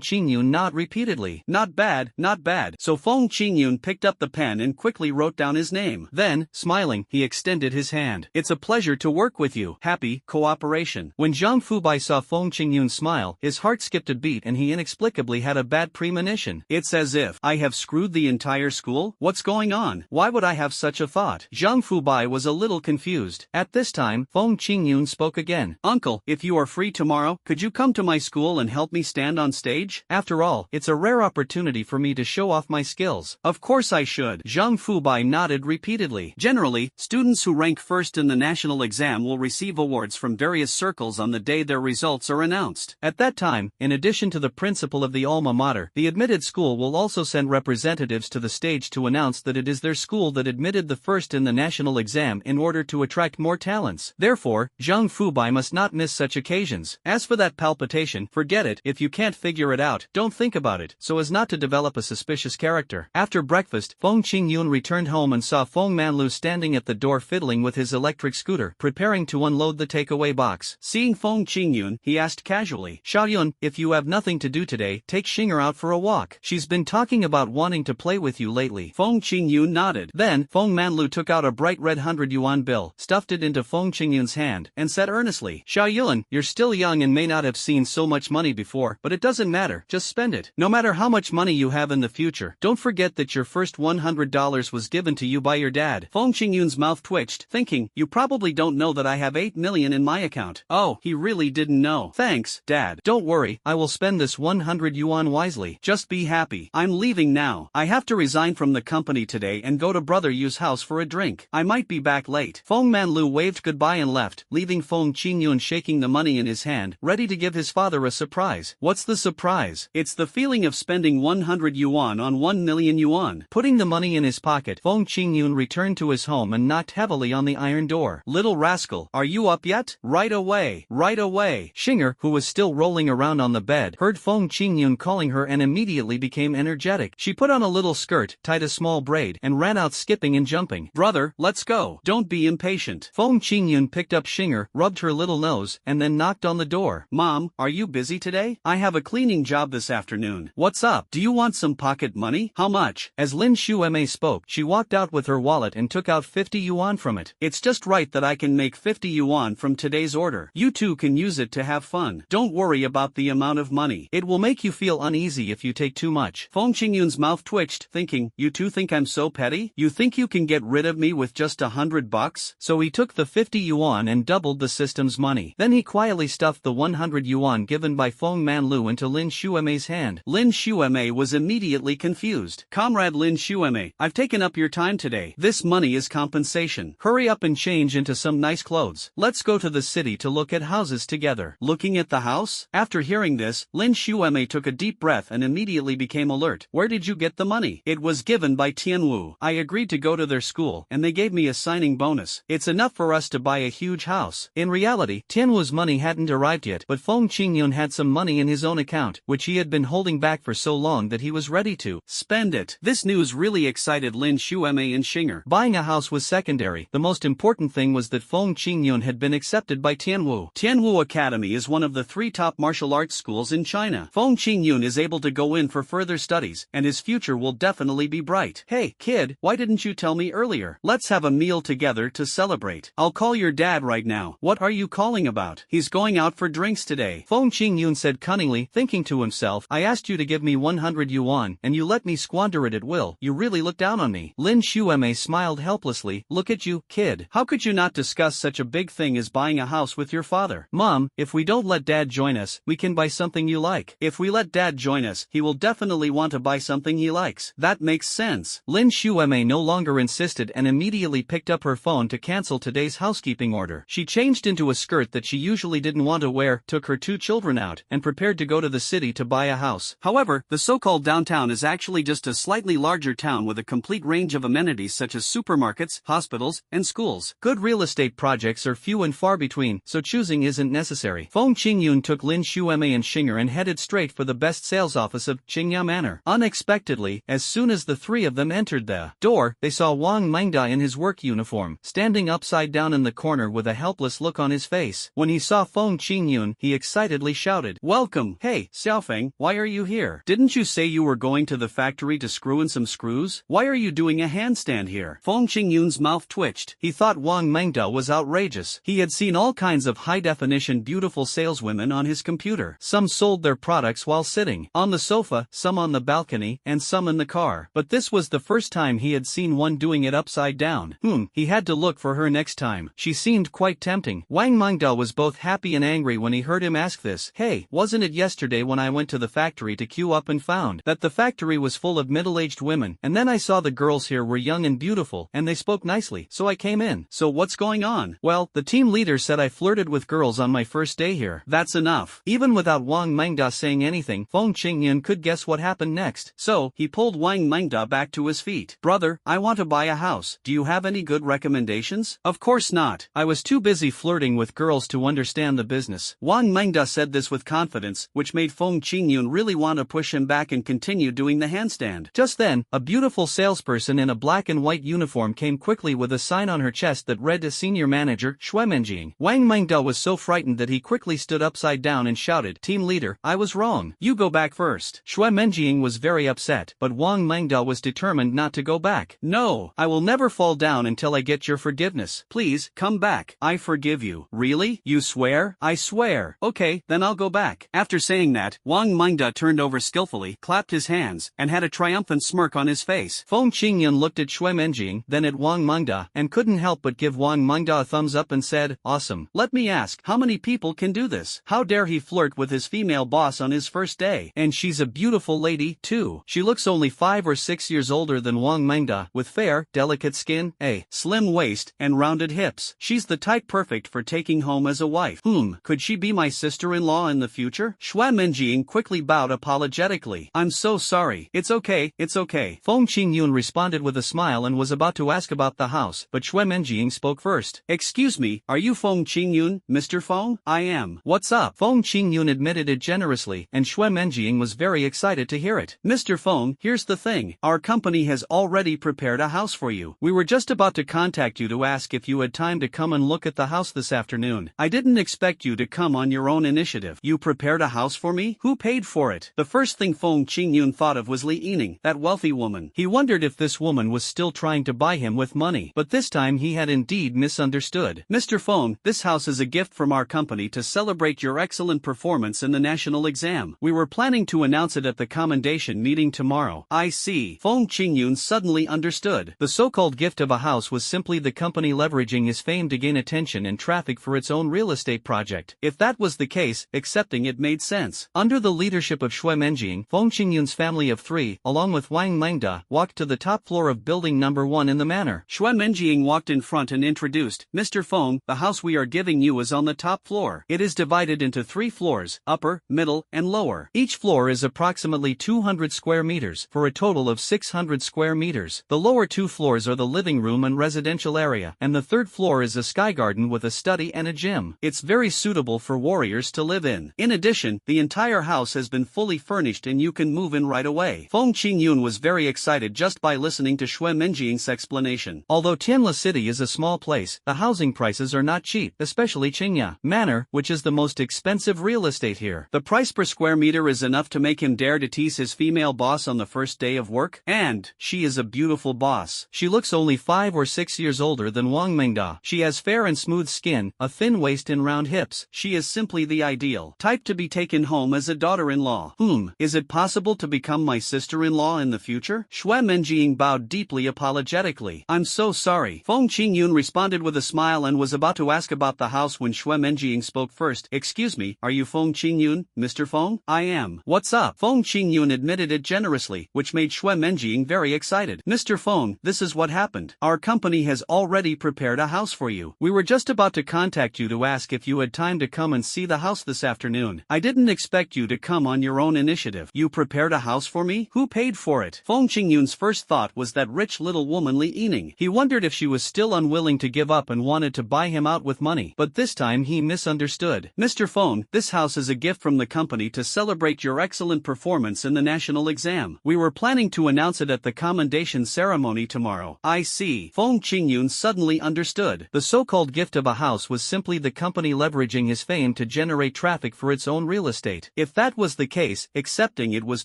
Qingyun nod repeatedly. Not bad, not bad. So Feng Qingyun picked up the pen and quickly wrote down his name. Then, smiling, he extended his hand. It's a pleasure to work with you. Happy cooperation. When Zhang Fubai saw Feng Qingyun smile, his heart skipped a beat and he inexplicably had a bad premonition. It's as if I have screwed the entire school? What's going on? Why would I have such a thought? Zhang Fubai was a little confused. At this time, Feng Qingyun spoke again. Uncle, if you are free tomorrow, could you come to my school and help me stand on stage? After all, it's a rare opportunity for me to show off my skills. Of course I should. Zhang Fubai nodded repeatedly. Generally, students who rank first in the national exam will receive awards from various circles on the day their results are announced. At that time, in addition to the principal of the alma mater, the admitted school will also send representatives to the stage to announce that it is their school that admitted the first in the national exam in order to attract more talents. Therefore, Zhang Fubai must not miss such occasions. As for that palpitation, forget it. If you can't figure it out, don't think about it, so as not to develop a suspicious character. After breakfast, Feng Qingyun returned home and saw Feng Manlu standing at the door fiddling with his electric scooter, preparing to unload the takeaway box. Seeing Feng Qingyun, he asked casually, Xiaoyun, if you have nothing to do today, take Xinger out for a walk. She's been talking about wanting to play with you lately. Feng Qingyun nodded. Then, Feng Manlu took out a bright red 100 yuan bill, stuffed it into Feng Qingyun's hand, and said earnestly, Xiaoyun, you're still young and may not have seen so much money before, but it doesn't matter, just spend it. No matter how much money you have in the future, don't forget that your first $100 was given to you by your dad. Feng Qingyun's mouth twitched, thinking, you probably don't know that I have 8 million in my account. Oh, he really didn't know. Thanks, Dad. Don't worry, I will spend this 100 yuan wisely. Just be happy. I'm leaving now. I have to resign from the company today and go to Brother Yu's house for a drink. I might be back late. Feng Manlu waved goodbye and left, leaving Feng Qingyun shaking the money in his hand, ready to give his father a surprise. What's the surprise? It's the feeling of spending 100 yuan on 1 million yuan. Putting the money in his pocket, Feng Qingyun returned to his home and knocked heavily on the iron door. Little rascal, are you up yet? Right away, right away. Xinger, who was still rolling around on the bed, heard Feng Qingyun calling her and immediately became energetic. She put on a little skirt, tied a small braid, and ran out skipping and jumping. Brother, let's go. Don't be impatient. Feng Qingyun picked up Xinger, rubbed her little nose, and then knocked on the door. Mom, are you busy today? I have a cleaning job this afternoon. What's up? Do you want some pocket money? How much? As Lin Shueme spoke, she walked out with her wallet and took out 50 yuan from it. It's just right that I can make 50 yuan from today's order. You two can use it to have fun. Don't worry about the amount of money. It will make you feel uneasy if you take too much. Feng Qingyun's mouth twitched, thinking, you two you think I'm so petty? You think you can get rid of me with just $100? So he took the 50 yuan and doubled the system's money. Then he quietly stuffed the 100 yuan given by Feng Manlu into Lin Xuemei's hand. Lin Xuemei was immediately confused. Comrade Lin Xuemei, I've taken up your time today. This money is compensation. Hurry up and change into some nice clothes. Let's go to the city to look at houses together. Looking at the house? After hearing this, Lin Xuemei took a deep breath and immediately became alert. Where did you get the money? It was given by Tianwu. I agreed to go to their school, and they gave me a signing bonus. It's enough for us to buy a huge house. In reality, Tianwu's money hadn't arrived yet, but Feng Qingyun had some money in his own account, which he had been holding back for so long that he was ready to spend it. This news really excited Lin Xuemei and Xinger. Buying a house was secondary. The most important thing was that Feng Qingyun had been accepted by Tianwu. Tianwu Academy is one of the 3 top martial arts schools in China. Feng Qingyun is able to go in for further studies, and his future will definitely be bright. Hey, kid, why didn't you tell me earlier? Let's have a meal together to celebrate. I'll call your dad right now. What are you calling about? He's going out for drinks today. Feng Qingyun said cunningly, thinking to himself, I asked you to give me 100 yuan, and you let me squander it at will. You really look down on me. Lin Xuemei smiled helplessly. Look at you, kid. How could you not discuss such a big thing as buying a house with your father? Mom, if we don't let dad join us, we can buy something you like. If we let dad join us, he will definitely want to buy something he likes. That makes sense. Lin Xuemei no longer insisted and immediately picked up her phone to cancel today's housekeeping order. She changed into a skirt that she usually didn't want to wear, took her 2 children out, and prepared to go to the city to buy a house. However, the so-called downtown is actually just a slightly larger town with a complete range of amenities such as supermarkets, hospitals, and schools. Good real estate projects are few and far between, so choosing isn't necessary. Feng Qingyun took Lin Xuemei and Xinger and headed straight for the best sales office of Qingya Manor. Unexpectedly, as soon as the 3 of them entered the door, they saw Wang Mengda in his work uniform, standing upside down in the corner with a helpless look on his face. When he saw Feng Qingyun, he excitedly shouted, Welcome! Hey, Xiaofeng, why are you here? Didn't you say you were going to the factory to screw in some screws? Why are you doing a handstand here? Feng Qingyun's mouth twitched. He thought Wang Mengda was outrageous. He had seen all kinds of high-definition beautiful saleswomen on his computer. Some sold their products while sitting on the sofa, some on the balcony, and some in the car. But this was the first time he had seen one doing it upside down. He had to look for her next time. She seemed quite tempting. Wang Mengda was both happy and angry when he heard him ask this. Hey, wasn't it yesterday when I went to the factory to queue up and found that the factory was full of middle-aged women, and then I saw the girls here were young and beautiful, and they spoke nicely, so I came in. So what's going on? Well, the team leader said I flirted with girls on my first day here. That's enough. Even without Wang Mengda saying anything, Feng Qingyun could guess what happened next. So, he pulled Wang Mengda back to his feet. Brother, I want to buy a house. Do you have any good recommendations? Of course not. I was too busy flirting with girls to understand the business. Wang Mengda said this with confidence, which made Feng Qingyun really want to push him back and continue doing the handstand. Just then, a beautiful salesperson in a black and white uniform came quickly with a sign on her chest that read to Senior Manager Shui Menjing. Wang Mengda was so frightened that he quickly stood upside down and shouted, Team leader, I was wrong. You go back first. Shui Menjing was very upset, but Wang Mengda was determined not to go back. No, I will never fall down until I get your forgiveness. Please, come back. I forgive you. Really? You swear? I swear. Okay, then I'll go back. After saying that, Wang Mengda turned over skillfully, clapped his hands, and had a triumphant smirk on his face. Feng Qingyun looked at Shui Menjing, then at Wang Mengda, and couldn't help but give Wang Mengda a thumbs up and said, Awesome. Let me ask, how many people can do this? How dare he flirt with his female boss on his first day? And she's a beautiful lady, too. She looks only 5 or 6 years older than Wang Mengda, with fair, delicate skin, a slim waist, and rounded hips. She's the type perfect for taking home as a wife. Could she be my sister-in-law in the future? Shui Menjing quickly bowed apologetically. I'm so sorry. It's okay, it's okay. Feng Qingyun responded with a smile and was about to ask about the house, but Shui Menjing spoke first. Excuse me, are you Feng Qingyun, Mr. Feng? I am. What's up? Feng Qingyun admitted it generously, and Shui Menjing was very excited to hear it. Mr. Feng, here's the thing. Our company has already prepared a house for you. We were just about to contact you to ask if you had time to come and look at the house this afternoon. I didn't expect you to come on your own initiative. You prepared a house for me? Who paid for it? The first thing Feng Qingyun thought of was Li Yining, that wealthy woman. He wondered if this woman was still trying to buy him with money, but this time he had indeed misunderstood. Mr. Feng, this house is a gift from our company to celebrate your excellent performance in the national exam. We were planning to announce it at the commendation meeting tomorrow. I see. Feng Feng Qingyun suddenly understood. The so-called gift of a house was simply the company leveraging his fame to gain attention and traffic for its own real estate project. If that was the case, accepting it made sense. Under the leadership of Shui Menjing, Feng Qingyun's family of three, along with Wang Mengda, walked to the top floor of building number 1 in the manor. Shui Menjing walked in front and introduced, Mr. Feng, the house we are giving you is on the top floor. It is divided into 3 floors, upper, middle, and lower. Each floor is approximately 200 square meters, for a total of 600 square meters. The lower 2 floors are the living room and residential area, and the 3rd floor is a sky garden with a study and a gym. It's very suitable for warriors to live in. In addition, the entire house has been fully furnished and you can move in right away. Feng Qingyun was very excited just by listening to Shui Menjing's explanation. Although Tianla City is a small place, the housing prices are not cheap, especially Qingya Manor, which is the most expensive real estate here. The price per square meter is enough to make him dare to tease his female boss on the first day of work. And she is a beautiful boss. She looks only 5 or 6 years older than Wang Mengda. She has fair and smooth skin, a thin waist and round hips. She is simply the ideal type to be taken home as a daughter-in-law. Is it possible to become my sister-in-law in the future? Shui Menjing bowed deeply apologetically. I'm so sorry. Feng Qingyun responded with a smile and was about to ask about the house when Shui Menjing spoke first. Excuse me, are you Feng Qingyun, Mr. Feng? I am. What's up? Feng Qingyun admitted it generously, which made Shui Menjing very excited. Mr. Feng, this is what happened. Our company has already prepared a house for you. We were just about to contact you to ask if you had time to come and see the house this afternoon. I didn't expect you to come on your own initiative. You prepared a house for me? Who paid for it? Feng Qingyun's first thought was that rich little woman Li Yining. He wondered if she was still unwilling to give up and wanted to buy him out with money. But this time he misunderstood. Mr. Feng, this house is a gift from the company to celebrate your excellent performance in the national exam. We were planning to announce it at the commendation ceremony tomorrow. I see. Feng Qingyun suddenly understood. The so-called gift of a house was simply the company leveraging his fame to generate traffic for its own real estate. If that was the case, accepting it was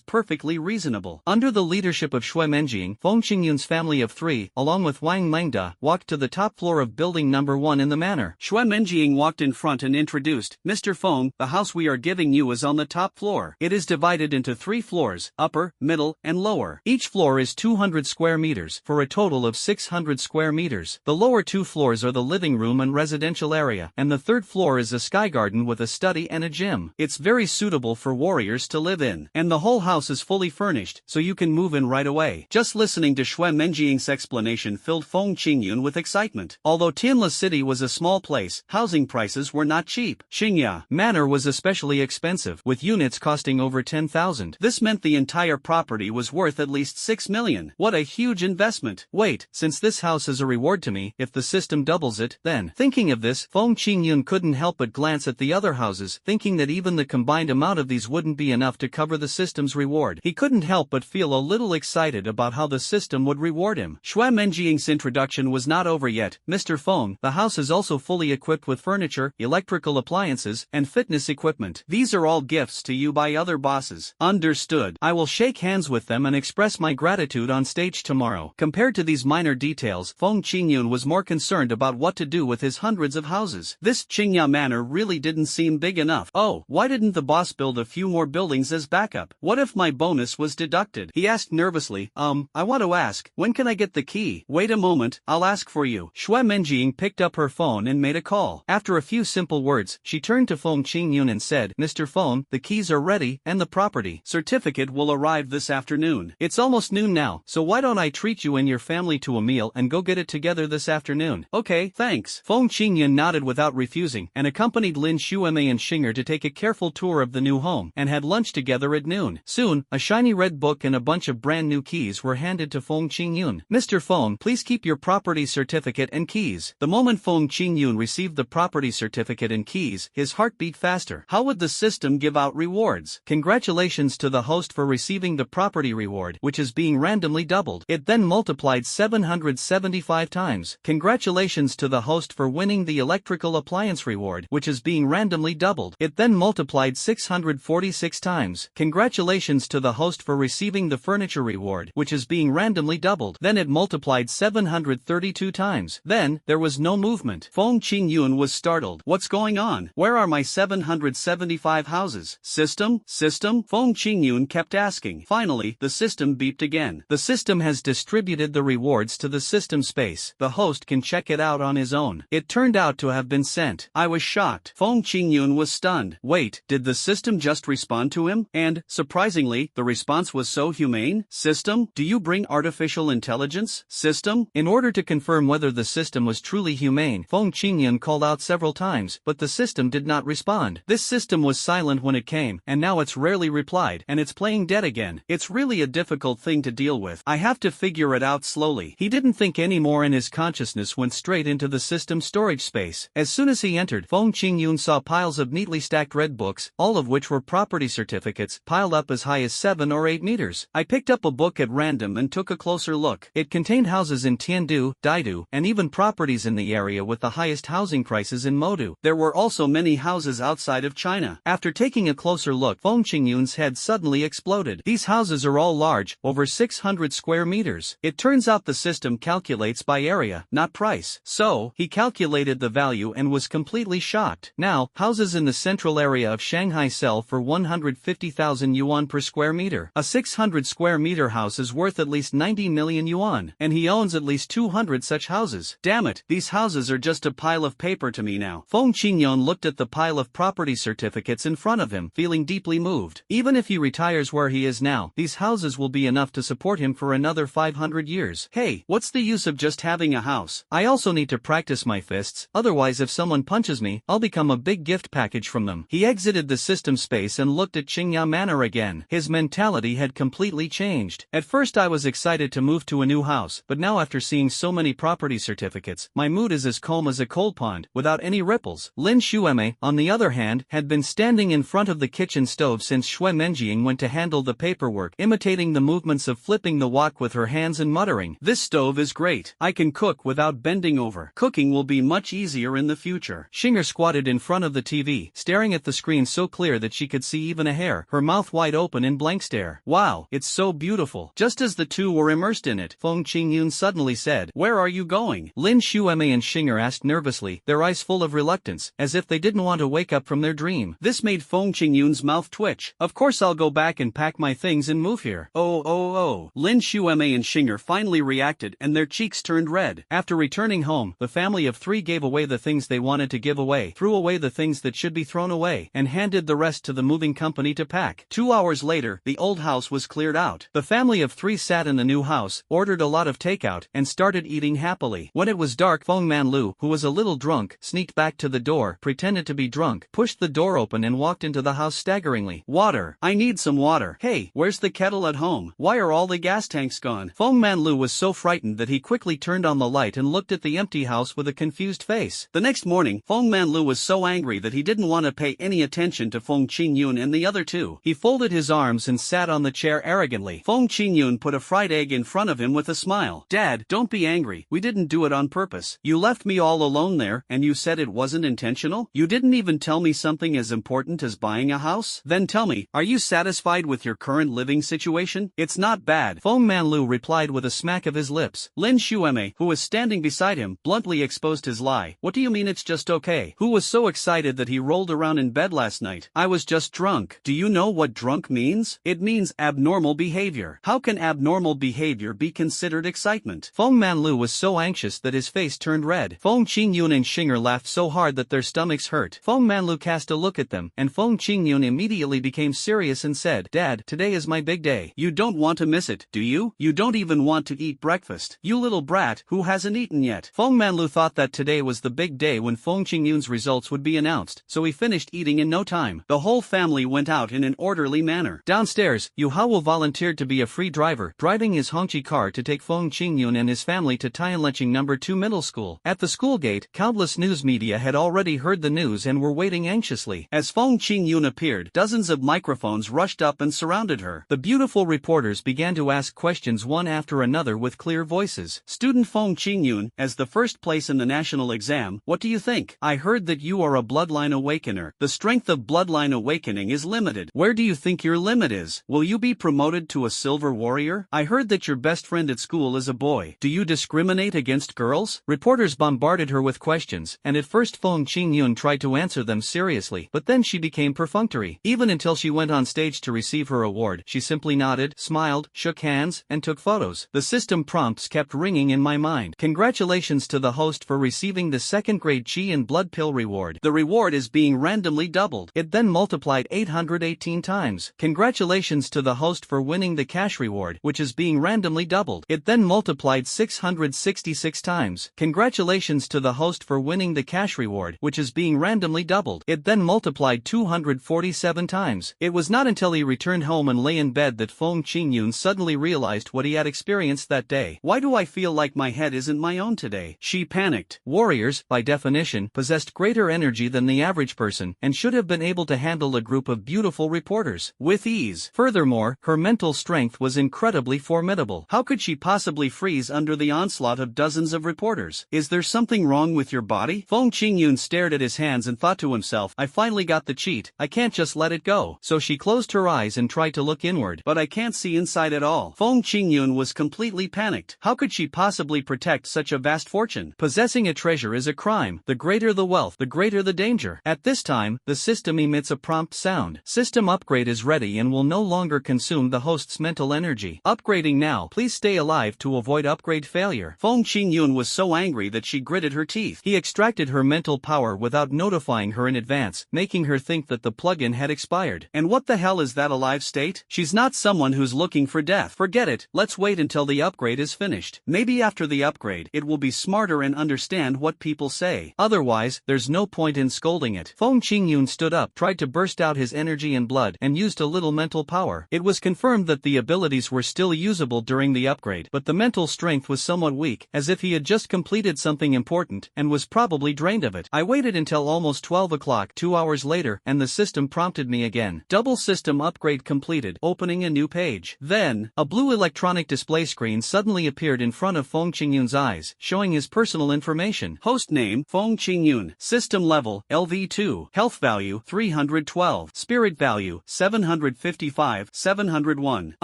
perfectly reasonable. Under the leadership of Shui Menjing, Feng Qingyun's family of three, along with Wang Mengda, walked to the top floor of building number 1 in the manor. Shui Menjing walked in front and introduced, Mr. Feng, the house we are giving you is on the top floor. It is divided into 3 floors, upper, middle, and lower. Each floor is 200 square meters, for a total of 600 square meters. The lower 2 floors are the living room and residential area, and the 3rd floor is a sky garden with a study and a gym. It's very suitable for warriors to live in. And the whole house is fully furnished, so you can move in right away. Just listening to Shui Menjing's explanation filled Feng Qingyun with excitement. Although Tianla City was a small place, housing prices were not cheap. Qingya Manor was especially expensive, with units costing over 10,000. This meant the entire property was worth at least 6 million. What a huge investment. Wait, since this house is a reward to me, if the system doubles it, then. Thinking of this, Feng Qingyun couldn't help but glance at the other houses, thinking that even the combined amount of these wouldn't be enough to cover the system's reward. He couldn't help but feel a little excited about how the system would reward him. Shui Menjing's introduction was not over yet. Mr. Feng, the house is also fully equipped with furniture, electrical appliances, and fitness equipment. These are all gifts to you by other bosses. Understood. I will shake hands with them and express my gratitude on stage tomorrow. Compared to these minor details, Feng Qingyun was more concerned about what to do with his hundreds of houses. This Qingya Manor really didn't seem big enough. Oh, why didn't the boss build a few more buildings as backup? What if my bonus was deducted? He asked nervously. I want to ask, when can I get the key? Wait a moment, I'll ask for you. Shui Menjing picked up her phone and made a call. After a few simple words, she turned to Feng Qingyun and said, Mr. Feng, the keys are ready, and the property certificate will arrive this afternoon. It's almost noon now, so why don't I treat you and your family to a meal and go get it together this afternoon? Okay, thanks. Feng Qingyun nodded without refusing, and accompanied Lin Xuemei and Xinger to take a careful tour of the new home, and had lunch together at noon. Soon, a shiny red book and a bunch of brand new keys were handed to Feng Qingyun. Mr. Feng, please keep your property certificate and keys. The moment Feng Qingyun received the property certificate and keys, his heart beat faster. How would the system give out rewards? Congratulations to the host for receiving the property reward, which is being randomly doubled. It then multiplied 775 times. Congratulations to the host for winning the electrical appliance reward, which is being randomly doubled. It then multiplied 646 times. Congratulations to the host for receiving the furniture reward, which is being randomly doubled. Then it multiplied 732 times. Then, there was no movement. Feng Qingyun was startled. What's going on? Where are my 775 houses? System? Feng Qingyun kept asking. Finally, the system beeped typed again. The system has distributed the rewards to the system space. The host can check it out on his own. It turned out to have been sent. I was shocked. Feng Qingyun was stunned. Wait, did the system just respond to him? And, surprisingly, the response was so humane. System, do you bring artificial intelligence? System? In order to confirm whether the system was truly humane, Feng Qingyun called out several times, but the system did not respond. This system was silent when it came, and now it's rarely replied, and it's playing dead again. It's really a difficult thing to deal with. I have to figure it out slowly. He didn't think anymore and his consciousness went straight into the system storage space. As soon as he entered, Feng Qingyun saw piles of neatly stacked red books, all of which were property certificates, piled up as high as 7 or 8 meters. I picked up a book at random and took a closer look. It contained houses in Tiandu, Daidu, and even properties in the area with the highest housing prices in Modu. There were also many houses outside of China. After taking a closer look, Feng Qingyun's head suddenly exploded. These houses are all large, over 600 square meters. It turns out the system calculates by area, not price. So, he calculated the value and was completely shocked. Now, houses in the central area of Shanghai sell for 150,000 yuan per square meter. A 600 square meter house is worth at least 90 million yuan, and he owns at least 200 such houses. Damn it, these houses are just a pile of paper to me now. Feng Qingyun looked at the pile of property certificates in front of him, feeling deeply moved. Even if he retires where he is now, these houses will be enough to support him for another 500 years. Hey, what's the use of just having a house? I also need to practice my fists, otherwise if someone punches me, I'll become a big gift package from them. He exited the system space and looked at Qingya Manor again. His mentality had completely changed. At first I was excited to move to a new house, but now after seeing so many property certificates, my mood is as calm as a cold pond, without any ripples. Lin Xueme, on the other hand, had been standing in front of the kitchen stove since Xue Menjing went to handle the paperwork, imitating the movements of flipping the wok with her hands and muttering, "This stove is great. I can cook without bending over. Cooking will be much easier in the future." Xinger squatted in front of the TV, staring at the screen so clear that she could see even a hair, her mouth wide open in blank stare. "Wow, it's so beautiful." Just as the two were immersed in it, Feng Qingyun suddenly said, "Where are you going?" Lin Xueme and Xinger asked nervously, their eyes full of reluctance, as if they didn't want to wake up from their dream. This made Feng Qingyun's mouth twitch. "Of course I'll go back and pack my things and move here." Oh. Lin Xueme and Xinger finally reacted and their cheeks turned red. After returning home, the family of 3 gave away the things they wanted to give away, threw away the things that should be thrown away, and handed the rest to the moving company to pack. 2 hours later, the old house was cleared out. The family of 3 sat in the new house, ordered a lot of takeout, and started eating happily. When it was dark, Feng Manlu, who was a little drunk, sneaked back to the door, pretended to be drunk, pushed the door open and walked into the house staggeringly. "Water. I need some water. Hey, where's the kettle at home? Why are all the gas tanks gone?" Feng Manlu was so frightened that he quickly turned on the light and looked at the empty house with a confused face. The next morning, Feng Manlu was so angry that he didn't want to pay any attention to Feng Qingyun and the other two. He folded his arms and sat on the chair arrogantly. Feng Qingyun put a fried egg in front of him with a smile. "Dad, don't be angry. We didn't do it on purpose. You left me all alone there, and you said it wasn't intentional? You didn't even tell me something as important as buying a house? Then tell me, are you satisfied with your current living situation? It's not bad." Feng Manlu replied with a smack of his lips. Lin Xueme, who was standing beside him, bluntly exposed his lie. "What do you mean it's just okay? Who was so excited that he rolled around in bed last night? I was just drunk." "Do you know what drunk means? It means abnormal behavior. How can abnormal behavior be considered excitement?" Feng Manlu was so anxious that his face turned red. Feng Qingyun and Xinger laughed so hard that their stomachs hurt. Feng Manlu cast a look at them, and Feng Qingyun immediately became serious and said, "Dad, today is my big day. You don't want to miss it, do you? You don't even want to eat breakfast. You little brat, who hasn't eaten yet?" Feng Manlu thought that today was the big day when Feng Qingyun's results would be announced, so he finished eating in no time. The whole family went out in an orderly manner. Downstairs, Yu Hao volunteered to be a free driver, driving his Hongqi car to take Feng Qingyun and his family to Tianleching No. 2 Middle School. At the school gate, countless news media had already heard the news and were waiting anxiously. As Feng Qingyun appeared, dozens of microphones rushed up and surrounded her. The beautiful reporters began to ask questions one after another with clear voices. "Student Feng Qingyun, as the first place in the national exam, what do you think? I heard that you are a bloodline awakener. The strength of bloodline awakening is limited. Where do you think your limit is? Will you be promoted to a silver warrior? I heard that your best friend at school is a boy. Do you discriminate against girls?" Reporters bombarded her with questions, and at first Feng Qingyun tried to answer them seriously, but then she became perfunctory. Even until she went on stage to receive her award, she simply nodded, smiled, smiled, shook hands, and took photos. The system prompts kept ringing in my mind. Congratulations to the host for receiving the second-grade Qi and blood pill reward. The reward is being randomly doubled. It then multiplied 818 times. Congratulations to the host for winning the cash reward, which is being randomly doubled. It then multiplied 666 times. Congratulations to the host for winning the cash reward, which is being randomly doubled. It then multiplied 247 times. It was not until he returned home and lay in bed that Feng Qingyun suddenly realized what he had experienced that day. Why do I feel like my head isn't my own today? She panicked. Warriors, by definition, possessed greater energy than the average person, and should have been able to handle a group of beautiful reporters with ease. Furthermore, her mental strength was incredibly formidable. How could she possibly freeze under the onslaught of dozens of reporters? Is there something wrong with your body? Feng Qingyun stared at his hands and thought to himself, I finally got the cheat, I can't just let it go. So she closed her eyes and tried to look inward, but I can't see inside at all. Feng Qingyun was completely panicked. How could she possibly protect such a vast fortune? Possessing a treasure is a crime. The greater the wealth, the greater the danger. At this time, the system emits a prompt sound. System upgrade is ready and will no longer consume the host's mental energy. Upgrading now. Please stay alive to avoid upgrade failure. Feng Qingyun was so angry that she gritted her teeth. He extracted her mental power without notifying her in advance, making her think that the plugin had expired. And what the hell is that alive state? She's not someone who's looking for death. Forget it, let's wait until the upgrade is finished. Maybe after the upgrade, it will be smarter and understand what people say. Otherwise, there's no point in scolding it. Feng Qingyun stood up, tried to burst out his energy and blood, and used a little mental power. It was confirmed that the abilities were still usable during the upgrade, but the mental strength was somewhat weak, as if he had just completed something important, and was probably drained of it. I waited until almost 12 o'clock, 2 hours later, and the system prompted me again. Double system upgrade completed, opening a new page. Then, a blue electronic display screen suddenly appeared in front of Feng Qingyun's eyes, showing his personal information. Host name, Feng Qingyun. System level, LV2. Health value, 312. Spirit value, 755, 701.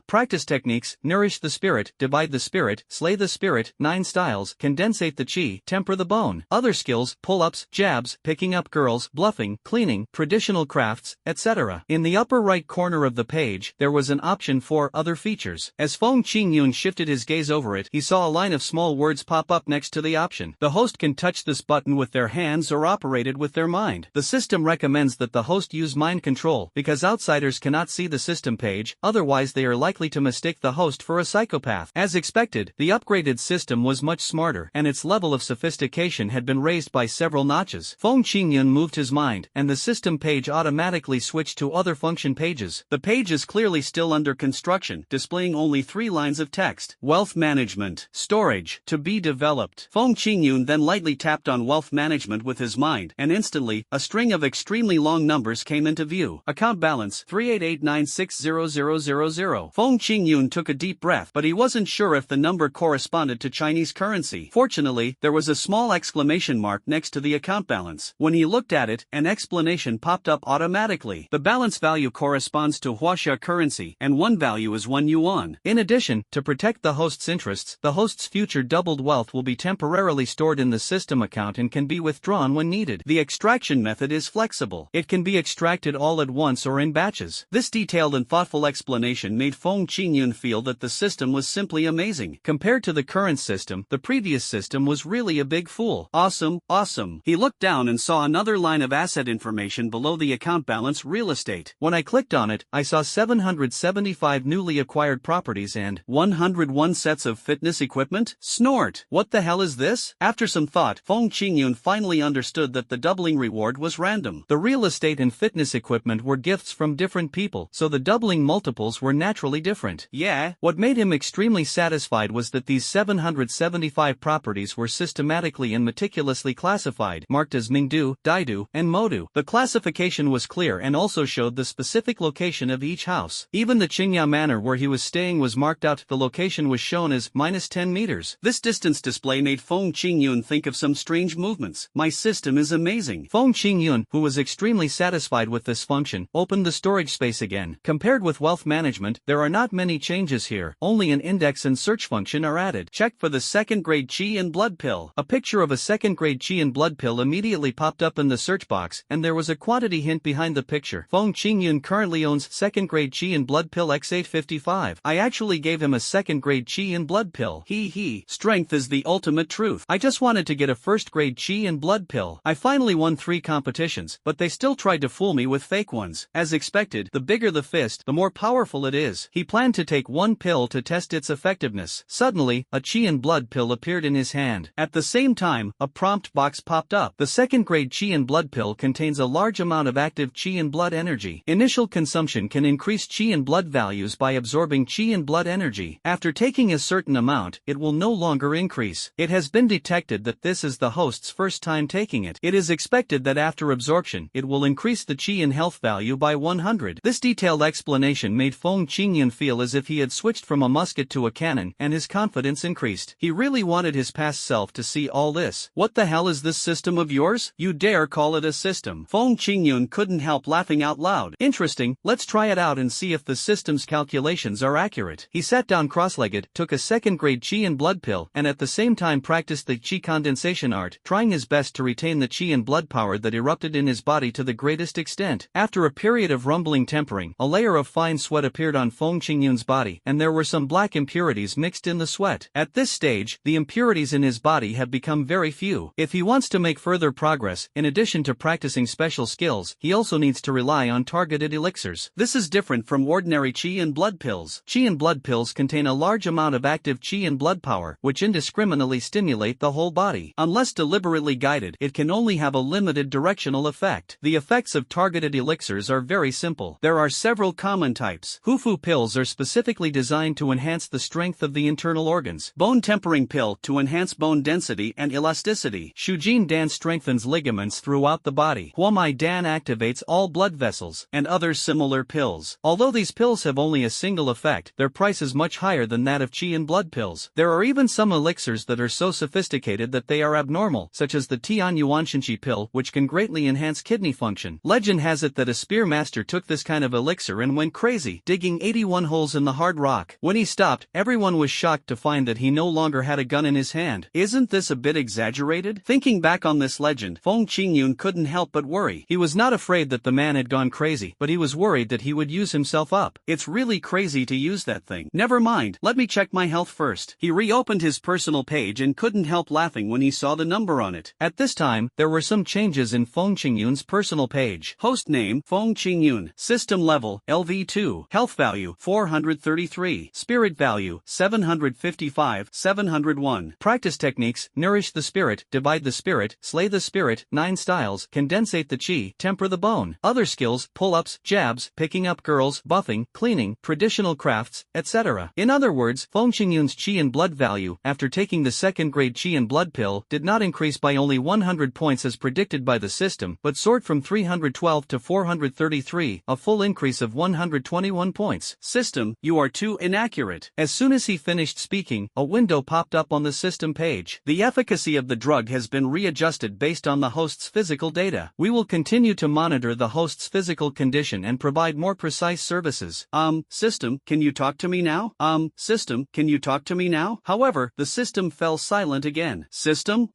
Practice techniques, nourish the spirit, divide the spirit, slay the spirit, 9 styles, condensate the chi, temper the bone. Other skills, pull-ups, jabs, picking up girls, bluffing, cleaning, traditional crafts, etc. In the upper right corner of the page, there was an option for other features. As Feng Qingyun shifted his gaze over it, he saw a line of small words pop up next to the option. The host can touch this button with their hands or operate it with their mind. The system recommends that the host use mind control, because outsiders cannot see the system page, otherwise they are likely to mistake the host for a psychopath. As expected, the upgraded system was much smarter, and its level of sophistication had been raised by several notches. Feng Qingyun moved his mind, and the system page automatically switched to other function pages. The page is clearly still under construction, displaying only 3 lines of text. Wealth management. Storage. To be developed. Feng Qingyun then lightly tapped on wealth management with his mind, and instantly, a string of extremely long numbers came into view. Account balance, 388960000. Feng Qingyun took a deep breath, but he wasn't sure if the number corresponded to Chinese currency. Fortunately, there was a small exclamation mark next to the account balance. When he looked at it, an explanation popped up automatically. The balance value corresponds to Huaxia currency, and one value is 1 yuan. In addition, to protect the host's interests, the host's future doubled wealth will be temporarily stored in the system account and can be withdrawn when needed. The extraction method is flexible. It can be extracted all at once or in batches. This detailed and thoughtful explanation made Feng Qingyun feel that the system was simply amazing. Compared to the current system, the previous system was really a big fool. Awesome, awesome. He looked down and saw another line of asset information below the account balance: real estate. When I clicked on it, I saw 775 newly acquired properties and 101 sets of fitness equipment. Snort! What the hell is this? After some thought, Feng Qingyun finally understood that the doubling reward was random. The real estate and fitness equipment were gifts from different people, so the doubling multiples were naturally different. Yeah. What made him extremely satisfied was that these 775 properties were systematically and meticulously classified, marked as Mingdu, Daidu, and Modu. The classification was clear and also showed the specific location of each house. Even the Qingya Manor where he was staying was marked out. The location was shown as -10 meters. This distance display made Feng Qingyun think of some strange movements. My system is amazing. Feng Qingyun, who was extremely satisfied with this function, opened the storage space again. Compared with wealth management, there are not many changes here. Only an index and search function are added. Check for the second-grade Qi and blood pill. A picture of a second-grade Qi and blood pill immediately popped up in the search box, and there was a quantity hint behind the picture. Feng Qingyun currently owns second-grade Qi and blood pill XA Wait 55. I actually gave him a second-grade chi and blood pill. He. Strength is the ultimate truth. I just wanted to get a first-grade chi and blood pill. I finally won 3 competitions, but they still tried to fool me with fake ones. As expected, the bigger the fist, the more powerful it is. He planned to take one pill to test its effectiveness. Suddenly, a chi and blood pill appeared in his hand. At the same time, a prompt box popped up. The second-grade chi and blood pill contains a large amount of active chi and blood energy. Initial consumption can increase chi and blood values by absorbing chi and blood energy. After taking a certain amount, it will no longer increase. It has been detected that this is the host's first time taking it. It is expected that after absorption, it will increase the chi and health value by 100. This detailed explanation made Feng Qingyun feel as if he had switched from a musket to a cannon, and his confidence increased. He really wanted his past self to see all this. What the hell is this system of yours? You dare call it a system? Feng Qingyun couldn't help laughing out loud. Interesting, let's try it out and see if the system's calculations are accurate. He sat down cross-legged, took a second-grade chi and blood pill, and at the same time practiced the chi condensation art, trying his best to retain the chi and blood power that erupted in his body to the greatest extent. After a period of rumbling tempering, a layer of fine sweat appeared on Feng Qingyun's body, and there were some black impurities mixed in the sweat. At this stage, the impurities in his body have become very few. If he wants to make further progress, in addition to practicing special skills, he also needs to rely on targeted elixirs. This is different from ordinary chi and blood pills. Chi and blood pills contain a large amount of active chi and blood power, which indiscriminately stimulate the whole body. Unless deliberately guided, it can only have a limited directional effect. The effects of targeted elixirs are very simple. There are several common types. Hufu pills are specifically designed to enhance the strength of the internal organs. Bone tempering pill to enhance bone density and elasticity. Shujin Dan strengthens ligaments throughout the body. Huamai Dan activates all blood vessels, and other similar pills. Although these pills have only a single effect, their price is much higher than that of chi and blood pills. There are even some elixirs that are so sophisticated that they are abnormal, such as the Tian Yuan Shinchi pill, which can greatly enhance kidney function. Legend has it that a spear master took this kind of elixir and went crazy, digging 81 holes in the hard rock. When he stopped, everyone was shocked to find that he no longer had a gun in his hand. Isn't this a bit exaggerated? Thinking back on this legend, Feng Qingyun couldn't help but worry. He was not afraid that the man had gone crazy, but he was worried that he would use himself up. It's really crazy to use that thing. Never mind, let me check my health first. He reopened his personal page and couldn't help laughing when he saw the number on it. At this time, there were some changes in Feng Qingyun's personal page. Host name, Feng Qingyun. System level, LV2. Health value, 433. Spirit value, 755, 701. Practice techniques, nourish the spirit, divide the spirit, slay the spirit, 9 styles, condensate the chi, temper the bone. Other skills, pull-ups, jabs, picking up girls, buffing, cleaning, traditional crafts, etc. In other words, Feng Qingyun's chi and blood value, after taking the second-grade chi and blood pill, did not increase by only 100 points as predicted by the system, but soared from 312 to 433, a full increase of 121 points. System, you are too inaccurate. As soon as he finished speaking, a window popped up on the system page. The efficacy of the drug has been readjusted based on the host's physical data. We will continue to monitor the host's physical condition and provide more precise services. System, can you talk to me now? System, can you talk to me now? However, the system fell silent again. System?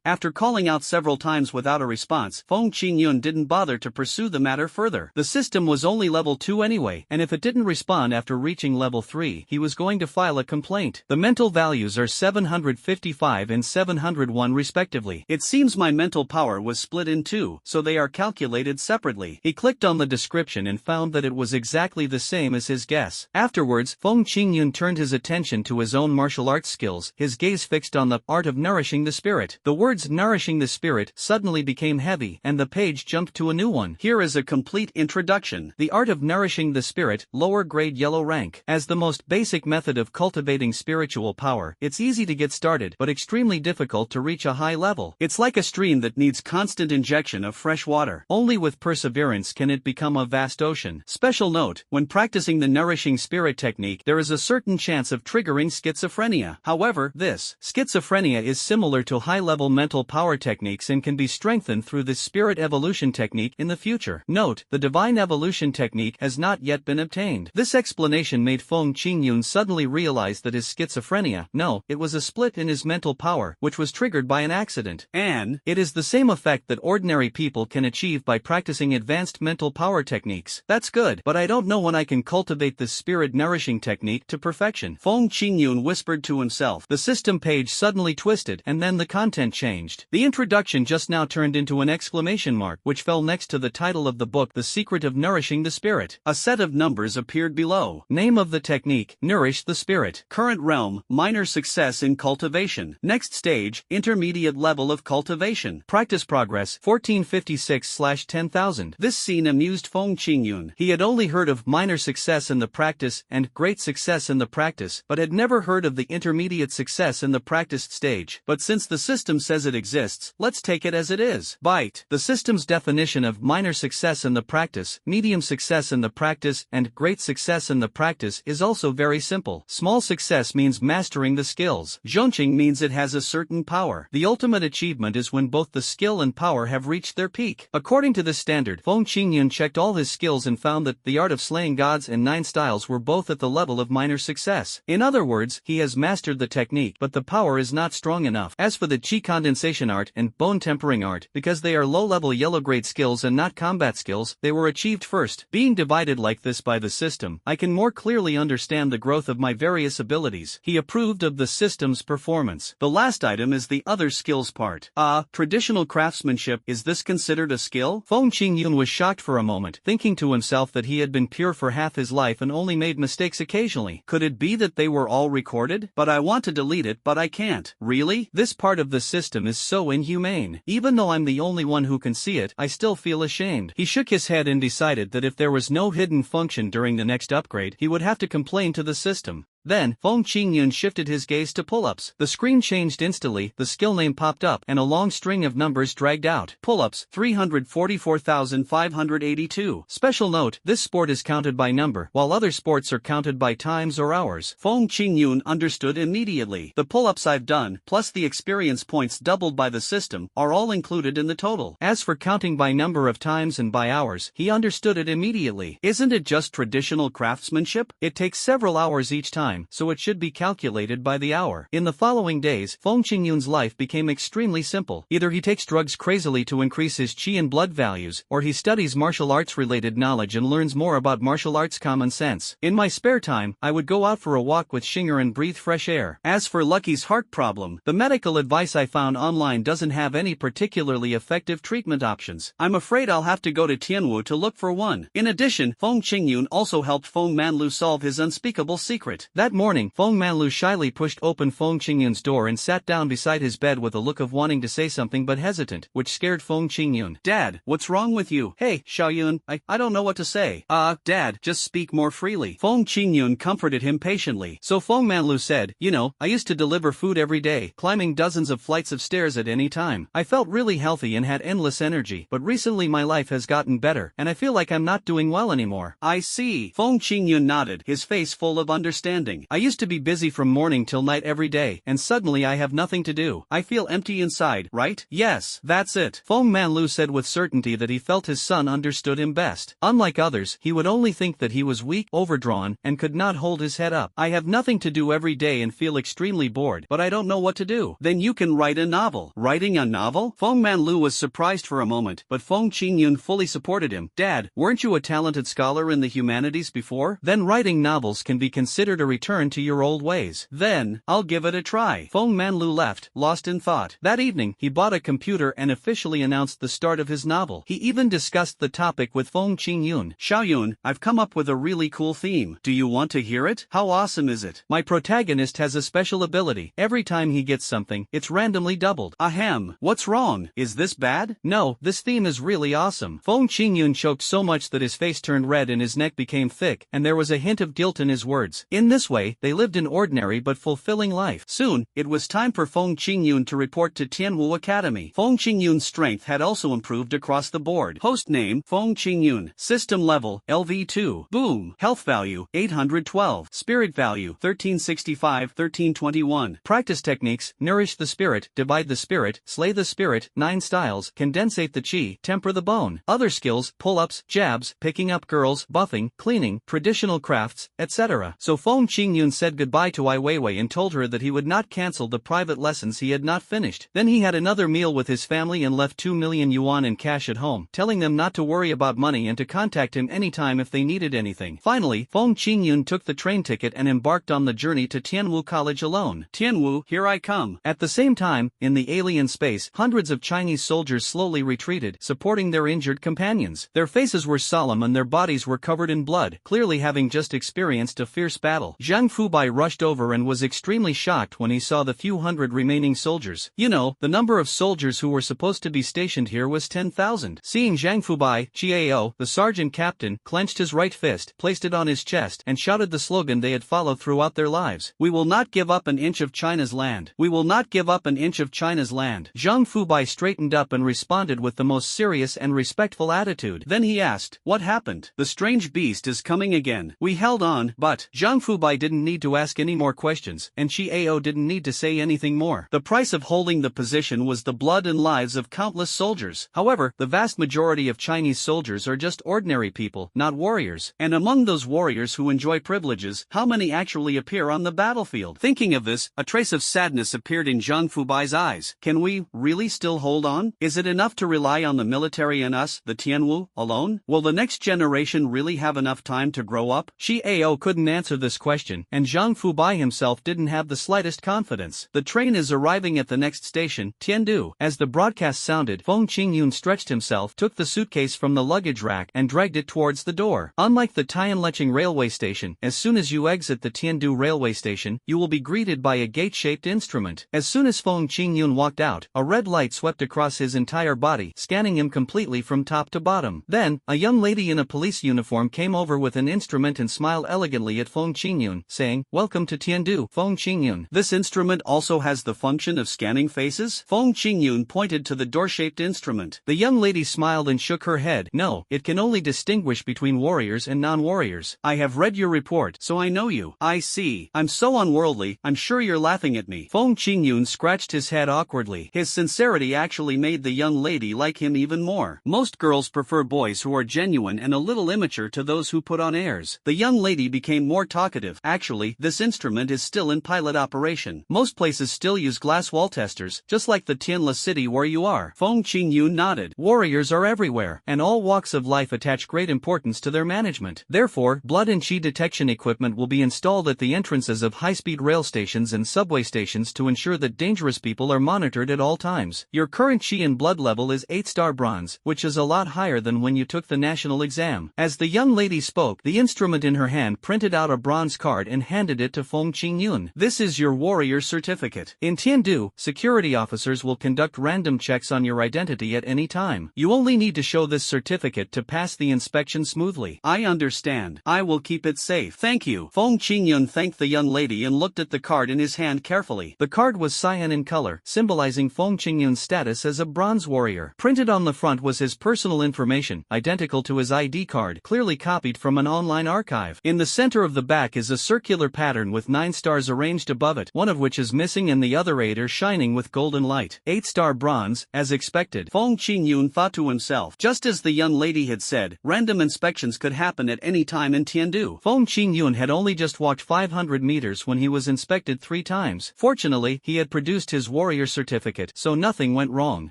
After calling out several times without a response, Feng Qingyun didn't bother to pursue the matter further. The system was only level 2 anyway, and if it didn't respond after reaching level 3, he was going to file a complaint. The mental values are 755 and 701 respectively. It seems my mental power was split in 2, so they are calculated separately. He clicked on the description and found that it was exactly the same as his guess. Afterwards, Feng Qingyun turned his attention to his own martial arts skills, his gaze fixed on the art of nourishing the spirit. The words nourishing the spirit suddenly became heavy, and the page jumped to a new one. Here is a complete introduction. The art of nourishing the spirit, lower grade yellow rank. As the most basic method of cultivating spiritual power, it's easy to get started, but extremely difficult to reach a high level. It's like a stream that needs constant injection of fresh water. Only with perseverance can it become a vast ocean. Special note, when practicing the nourishing spirit technique, there is a certain chance of triggering schizophrenia. However, this schizophrenia is similar to high-level mental power techniques and can be strengthened through the spirit evolution technique in the future. Note, the divine evolution technique has not yet been obtained. This explanation made Feng Qingyun suddenly realize that his schizophrenia, it was a split in his mental power, which was triggered by an accident. And it is the same effect that ordinary people can achieve by practicing advanced mental power techniques. That's good, but I don't know know when I can cultivate this spirit-nourishing technique to perfection." Feng Qingyun whispered to himself. The system page suddenly twisted, and then the content changed. The introduction just now turned into an exclamation mark, which fell next to the title of the book, The Secret of Nourishing the Spirit. A set of numbers appeared below. Name of the technique, Nourish the Spirit. Current realm, minor success in cultivation. Next stage, intermediate level of cultivation. Practice progress, 1456/10,000. This scene amused Feng Qingyun. He had only heard of minor success in the practice and great success in the practice, but had never heard of the intermediate success in the practiced stage. But since the system says it exists, let's take it as it is. Byte. The system's definition of minor success in the practice, medium success in the practice, and great success in the practice is also very simple. Small success means mastering the skills. Zhongqing means it has a certain power. The ultimate achievement is when both the skill and power have reached their peak. According to this standard, Feng Qingyun checked all his skills and found that the art of slaying gods and 9 styles were both at the level of minor success. In other words, he has mastered the technique, but the power is not strong enough. As for the qi condensation art and bone tempering art, because they are low-level yellow-grade skills and not combat skills, they were achieved first. Being divided like this by the system, I can more clearly understand the growth of my various abilities. He approved of the system's performance. The last item is the other skills part. Traditional craftsmanship, is this considered a skill? Feng Qingyun was shocked for a moment, thinking to himself that he had been pure for half his life and only made mistakes occasionally. Could it be that they were all recorded? But I want to delete it, but I can't. Really? This part of the system is so inhumane. Even though I'm the only one who can see it, I still feel ashamed. He shook his head and decided that if there was no hidden function during the next upgrade, he would have to complain to the system. Then, Feng Qingyun shifted his gaze to pull-ups. The screen changed instantly, the skill name popped up, and a long string of numbers dragged out. Pull-ups, 344,582. Special note, this sport is counted by number, while other sports are counted by times or hours. Feng Qingyun understood immediately. The pull-ups I've done, plus the experience points doubled by the system, are all included in the total. As for counting by number of times and by hours, he understood it immediately. Isn't it just traditional craftsmanship? It takes several hours each time, so it should be calculated by the hour. In the following days, Feng Qingyun's life became extremely simple. Either he takes drugs crazily to increase his qi and blood values, or he studies martial arts-related knowledge and learns more about martial arts common sense. In my spare time, I would go out for a walk with Xinger and breathe fresh air. As for Lucky's heart problem, the medical advice I found online doesn't have any particularly effective treatment options. I'm afraid I'll have to go to Tianwu to look for one. In addition, Feng Qingyun also helped Feng Manlu solve his unspeakable secret. That morning, Feng Manlu shyly pushed open Feng Qingyun's door and sat down beside his bed with a look of wanting to say something but hesitant, which scared Feng Qingyun. "Dad, what's wrong with you?" "Hey, Xiaoyun, I don't know what to say." Dad, just speak more freely." Feng Qingyun comforted him patiently. So Feng Manlu said, "You know, I used to deliver food every day, climbing dozens of flights of stairs at any time. I felt really healthy and had endless energy, but recently my life has gotten better, and I feel like I'm not doing well anymore." "I see." Feng Qingyun nodded, his face full of understanding. "I used to be busy from morning till night every day, and suddenly I have nothing to do. I feel empty inside, right?" "Yes, that's it." Feng Manlu said with certainty that he felt his son understood him best. Unlike others, he would only think that he was weak, overdrawn, and could not hold his head up. "I have nothing to do every day and feel extremely bored, but I don't know what to do." "Then you can write a novel." "Writing a novel?" Feng Manlu was surprised for a moment, but Feng Qingyun fully supported him. "Dad, weren't you a talented scholar in the humanities before? Then writing novels can be considered a return to your old ways." "Then, I'll give it a try." Feng Manlu left, lost in thought. That evening, he bought a computer and officially announced the start of his novel. He even discussed the topic with Feng Qingyun. "Xiaoyun, I've come up with a really cool theme. Do you want to hear it? How awesome is it? My protagonist has a special ability. Every time he gets something, it's randomly doubled." "Ahem, what's wrong? Is this bad?" "No, this theme is really awesome." Feng Qingyun choked so much that his face turned red and his neck became thick, and there was a hint of guilt in his words. In this way, they lived an ordinary but fulfilling life. Soon, it was time for Feng Qingyun to report to Tianwu Academy. Feng Qingyun's strength had also improved across the board. Host name, Feng Qingyun. System level, LV2. Boom. Health value, 812. Spirit value, 1365, 1321. Practice techniques, nourish the spirit, divide the spirit, slay the spirit, 9 styles, condensate the qi, temper the bone. Other skills, pull-ups, jabs, picking up girls, buffing, cleaning, traditional crafts, etc. So Feng Qingyun said goodbye to Ai Weiwei and told her that he would not cancel the private lessons he had not finished. Then he had another meal with his family and left 2 million yuan in cash at home, telling them not to worry about money and to contact him anytime if they needed anything. Finally, Feng Qingyun took the train ticket and embarked on the journey to Tianwu College alone. Tianwu, here I come. At the same time, in the alien space, hundreds of Chinese soldiers slowly retreated, supporting their injured companions. Their faces were solemn and their bodies were covered in blood, clearly having just experienced a fierce battle. Zhang Fubai rushed over and was extremely shocked when he saw the few hundred remaining soldiers. You know, the number of soldiers who were supposed to be stationed here was 10,000. Seeing Zhang Fubai, Chiao, the sergeant captain, clenched his right fist, placed it on his chest, and shouted the slogan they had followed throughout their lives. We will not give up an inch of China's land. We will not give up an inch of China's land. Zhang Fubai straightened up and responded with the most serious and respectful attitude. Then he asked, what happened? The strange beast is coming again. We held on, but Zhang Fubai didn't need to ask any more questions, and Chiao didn't need to say anything more. The price of holding the position was the blood and lives of countless soldiers. However, the vast majority of Chinese soldiers are just ordinary people, not warriors. And among those warriors who enjoy privileges, how many actually appear on the battlefield? Thinking of this, a trace of sadness appeared in Zhang Fubai's eyes. Can we really still hold on? Is it enough to rely on the military and us, the Tianwu, alone? Will the next generation really have enough time to grow up? Chiao couldn't answer this question, and Zhang Fubai himself didn't have the slightest confidence. The train is arriving at the next station, Tiandu. As the broadcast sounded, Feng Qingyun stretched himself, took the suitcase from the luggage rack, and dragged it towards the door. Unlike the Tianlecheng railway station, as soon as you exit the Tiandu railway station, you will be greeted by a gate-shaped instrument. As soon as Feng Qingyun walked out, a red light swept across his entire body, scanning him completely from top to bottom. Then, a young lady in a police uniform came over with an instrument and smiled elegantly at Feng Qingyun, saying, "Welcome to Tiandu, Feng Qingyun. This instrument also has the function of scanning faces?" Feng Qingyun pointed to the door-shaped instrument. The young lady smiled and shook her head. "No, it can only distinguish between warriors and non-warriors. I have read your report, so I know you." "I see. I'm so unworldly, I'm sure you're laughing at me." Feng Qingyun scratched his head awkwardly. His sincerity actually made the young lady like him even more. Most girls prefer boys who are genuine and a little immature to those who put on airs. The young lady became more talkative. "Actually, this instrument is still in pilot operation. Most places still use glass wall testers, just like the Tianla city where you are." Feng Qingyun nodded. Warriors are everywhere, and all walks of life attach great importance to their management. Therefore, blood and qi detection equipment will be installed at the entrances of high-speed rail stations and subway stations to ensure that dangerous people are monitored at all times. Your current qi and blood level is 8-star bronze, which is a lot higher than when you took the national exam. As the young lady spoke, the instrument in her hand printed out a bronze card and handed it to Feng Qingyun. "This is your warrior certificate. In Tiandu, security officers will conduct random checks on your identity at any time. You only need to show this certificate to pass the inspection smoothly." "I understand. I will keep it safe. Thank you." Feng Qingyun thanked the young lady and looked at the card in his hand carefully. The card was cyan in color, symbolizing Feng Qingyun's status as a bronze warrior. Printed on the front was his personal information, identical to his ID card, clearly copied from an online archive. In the center of the back is a circular pattern with 9 stars arranged above it, one of which is missing and the other 8 are shining with golden light. 8-star bronze, as expected. Feng Qingyun thought to himself. Just as the young lady had said, random inspections could happen at any time in Tiandu. Feng Qingyun had only just walked 500 meters when he was inspected 3 times. Fortunately, he had produced his warrior certificate, so nothing went wrong.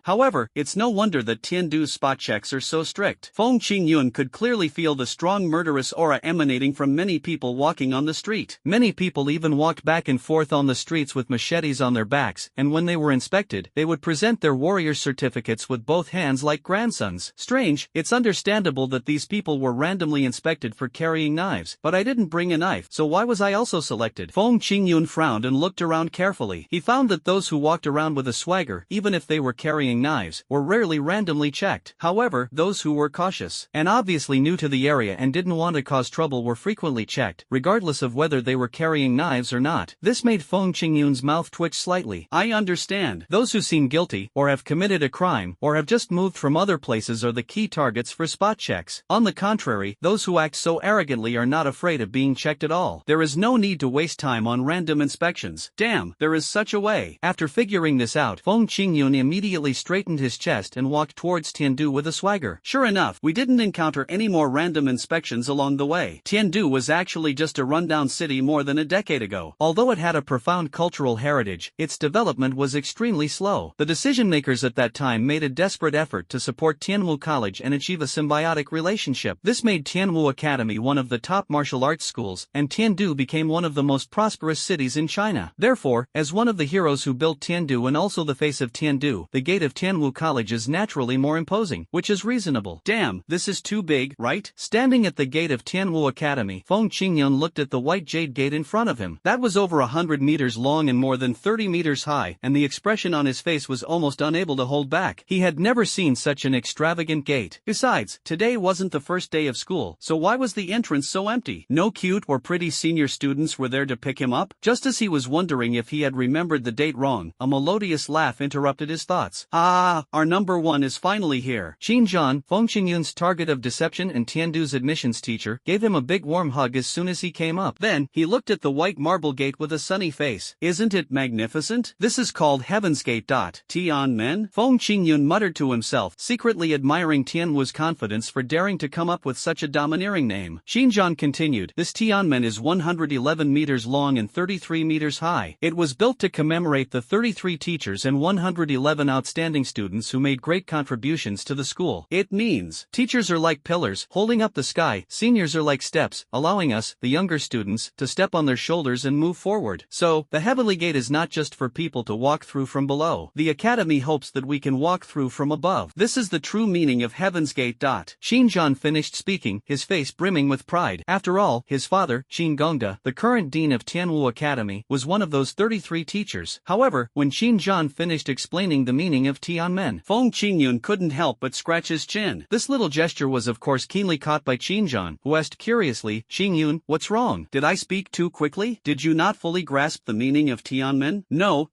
However, it's no wonder that Tiandu's spot checks are so strict. Feng Qingyun could clearly feel the strong murderous aura emanating from many people walking on the street. Many people even walked back and forth on the streets with machetes on their backs, and when they were inspected, they would present their warrior certificates with both hands like grandsons. Strange, it's understandable that these people were randomly inspected for carrying knives, but I didn't bring a knife, so why was I also selected? Feng Qingyun frowned and looked around carefully. He found that those who walked around with a swagger, even if they were carrying knives, were rarely randomly checked. However, those who were cautious and obviously new to the area and didn't want to cause trouble were frequently checked, regardless of whether they were carrying knives or not. This made Feng Qingyun's mouth twitch slightly. "I understand. Those who seem guilty, or have committed a crime, or have just moved from other places are the key targets for spot checks. On the contrary, those who act so arrogantly are not afraid of being checked at all. There is no need to waste time on random inspections. Damn, there is such a way." After figuring this out, Feng Qingyun immediately straightened his chest and walked towards Tiandu with a swagger. Sure enough, we didn't encounter any more random inspections along the way. Tiandu was actually just a rundown rundown city more than a decade ago. Although it had a profound cultural heritage, its development was extremely slow. The decision-makers at that time made a desperate effort to support Tianwu College and achieve a symbiotic relationship. This made Tianwu Academy one of the top martial arts schools, and Tiandu became one of the most prosperous cities in China. Therefore, as one of the heroes who built Tiandu and also the face of Tiandu, the gate of Tianwu College is naturally more imposing, which is reasonable. Damn, this is too big, right? Standing at the gate of Tianwu Academy, Feng Qingyun looked at the white jade gate in front of him. That was over 100 meters long and more than 30 meters high, and the expression on his face was almost unable to hold back. He had never seen such an extravagant gate. Besides, today wasn't the first day of school, so why was the entrance so empty? No cute or pretty senior students were there to pick him up? Just as he was wondering if he had remembered the date wrong, a melodious laugh interrupted his thoughts. Ah, our number one is finally here. Xinjian, Feng Qingyun's target of deception and Tiandu's admissions teacher, gave him a big warm hug as soon as he came up. Then, he looked at the white marble gate with a sunny face. Isn't it magnificent? This is called Heaven's Gate. Tianmen? Feng Qingyun muttered to himself, secretly admiring Tianwu's confidence for daring to come up with such a domineering name. Xinjian continued, this Tianmen is 111 meters long and 33 meters high. It was built to commemorate the 33 teachers and 111 outstanding students who made great contributions to the school. It means, teachers are like pillars, holding up the sky, seniors are like steps, allowing us, the younger students, to step on their shoulders and move forward. So, the Heavenly Gate is not just for people to walk through from below. The Academy hopes that we can walk through from above. This is the true meaning of Heaven's Gate. Xinjian finished speaking, his face brimming with pride. After all, his father, Qin Gongda, the current dean of Tianwu Academy, was one of those 33 teachers. However, when Xinjian finished explaining the meaning of Tianmen, Feng Qingyun couldn't help but scratch his chin. This little gesture was of course keenly caught by Xinjian, who asked curiously, Xingyun, what's wrong? Did I speak too quickly? Did you not fully grasp the meaning of Tianmen? No.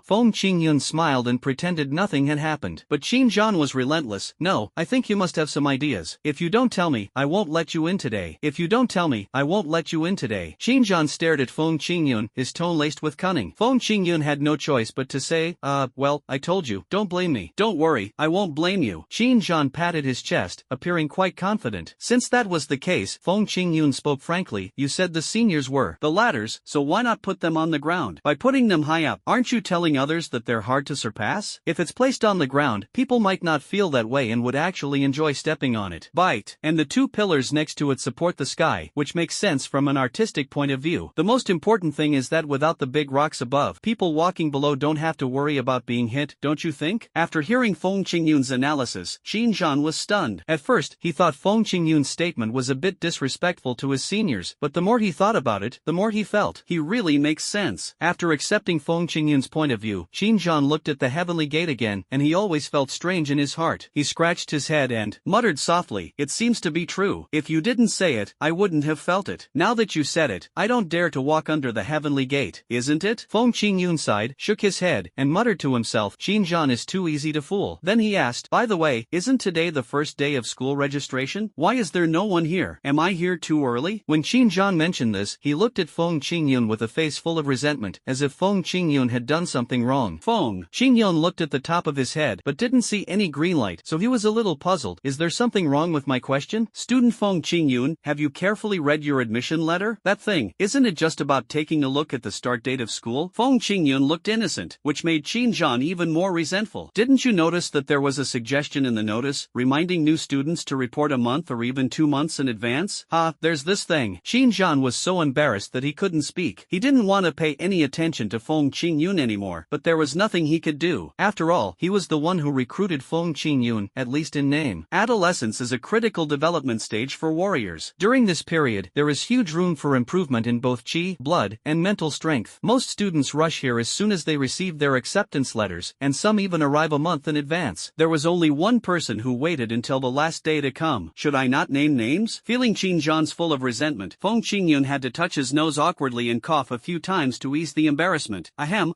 Feng Qingyun smiled and pretended nothing had happened. But Xinjian was relentless. No, I think you must have some ideas. If you don't tell me, I won't let you in today. If you don't tell me, I won't let you in today. Xinjian stared at Feng Qingyun, his tone laced with cunning. Feng Qingyun had no choice but to say, well, I told you. Don't blame me. Don't worry, I won't blame you. Xinjian patted his chest, appearing quite confident. Since that was the case, Feng Qingyun spoke frankly, you said the seniors were the ladders, so why not put them on the ground? By putting them high up, aren't you telling others that they're hard to surpass? If it's placed on the ground, people might not feel that way and would actually enjoy stepping on it. Bite. And the two pillars next to it support the sky, which makes sense from an artistic point of view. The most important thing is that without the big rocks above, people walking below don't have to worry about being hit, don't you think? After hearing Feng Qingyun's analysis, Xinjian was stunned. At first, he thought Feng Qingyun's statement was a bit disrespectful to his seniors, but the more he thought about it, the more he felt he really makes sense. After accepting Feng Qingyun's point of view, Xinjian looked at the Heavenly Gate again, and he always felt strange in his heart. He scratched his head and muttered softly, it seems to be true. If you didn't say it, I wouldn't have felt it. Now that you said it, I don't dare to walk under the Heavenly Gate, isn't it? Feng Qingyun sighed, shook his head, and muttered to himself, Xinjian is too easy to fool. Then he asked, by the way, isn't today the first day of school registration? Why is there no one here? Am I here too early? When Xinjian mentioned this, he looked at Feng Qingyun with a face full of resentment, as if Feng Qingyun had done something wrong. Feng Qingyun looked at the top of his head, but didn't see any green light, so he was a little puzzled. Is there something wrong with my question? Student Feng Qingyun, have you carefully read your admission letter? That thing, isn't it just about taking a look at the start date of school? Feng Qingyun looked innocent, which made Xinjian even more resentful. Didn't you notice that there was a suggestion in the notice, reminding new students to report a month or even 2 months in advance? There's this thing. Xinjian was so embarrassed that he couldn't speak. He didn't want to pay any attention to Feng Qingyun anymore, but there was nothing he could do. After all, he was the one who recruited Feng Qingyun, at least in name. Adolescence is a critical development stage for warriors. During this period, there is huge room for improvement in both qi, blood, and mental strength. Most students rush here as soon as they receive their acceptance letters, and some even arrive a month in advance. There was only one person who waited until the last day to come. Should I not name names? Feeling Xinjian's full of resentment, Feng Qingyun had to touch his nose awkwardly and cough a few times to ease the embarrassment. Ahem.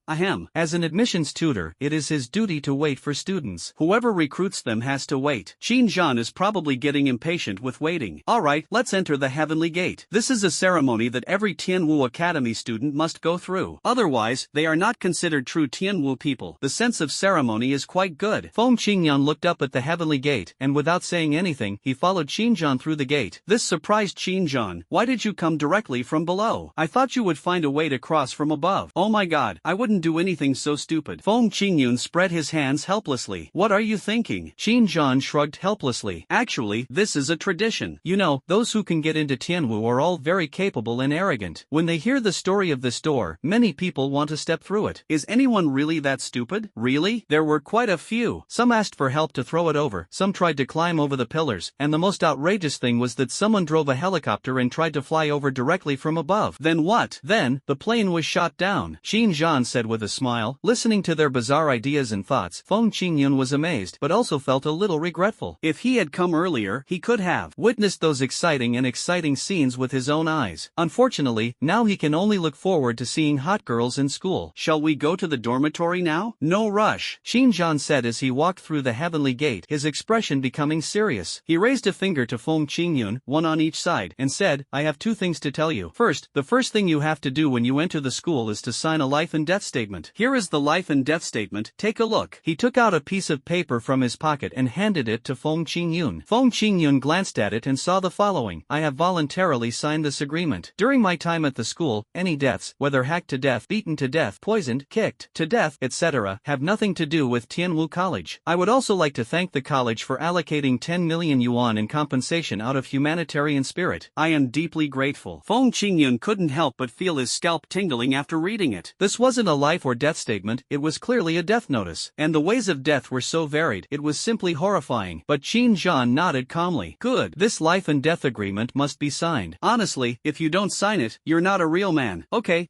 As an admissions tutor, it is his duty to wait for students. Whoever recruits them has to wait. Xinjian is probably getting impatient with waiting. Alright, let's enter the Heavenly Gate. This is a ceremony that every Tianwu Academy student must go through. Otherwise, they are not considered true Tianwu people. The sense of ceremony is quite good. Feng Qingyun looked up at the Heavenly Gate, and without saying anything, he followed Xinjian through the gate. This surprised Xinjian. Why did you come directly directly from below. I thought you would find a way to cross from above. Oh my god, I wouldn't do anything so stupid. Feng Qingyun spread his hands helplessly. What are you thinking? Qin Zhan shrugged helplessly. Actually, this is a tradition. You know, those who can get into Tianwu are all very capable and arrogant. When they hear the story of this door, many people want to step through it. Is anyone really that stupid? Really? There were quite a few. Some asked for help to throw it over, some tried to climb over the pillars, and the most outrageous thing was that someone drove a helicopter and tried to fly over directly from above. Then what? Then, the plane was shot down. Qin Zhan said with a smile. Listening to their bizarre ideas and thoughts, Feng Qingyun was amazed, but also felt a little regretful. If he had come earlier, he could have witnessed those exciting scenes with his own eyes. Unfortunately, now he can only look forward to seeing hot girls in school. Shall we go to the dormitory now? No rush, Qin Zhan said as he walked through the heavenly gate, his expression becoming serious. He raised a finger to Feng Qingyun, one on each side, and said, I have two things to tell you. First, the first thing you have to do when you enter the school is to sign a life and death statement. Here is the life and death statement, take a look. He took out a piece of paper from his pocket and handed it to Feng Qingyun. Feng Qingyun glanced at it and saw the following. I have voluntarily signed this agreement. During my time at the school, any deaths, whether hacked to death, beaten to death, poisoned, kicked to death, etc., have nothing to do with Tianwu College. I would also like to thank the college for allocating 10 million yuan in compensation out of humanitarian spirit. I am deeply grateful. Feng Qingyun couldn't help but feel his scalp tingling after reading it. This wasn't a life or death statement, it was clearly a death notice. And the ways of death were so varied, it was simply horrifying. But Qin Zhan nodded calmly. Good. This life and death agreement must be signed. Honestly, if you don't sign it, you're not a real man. Okay,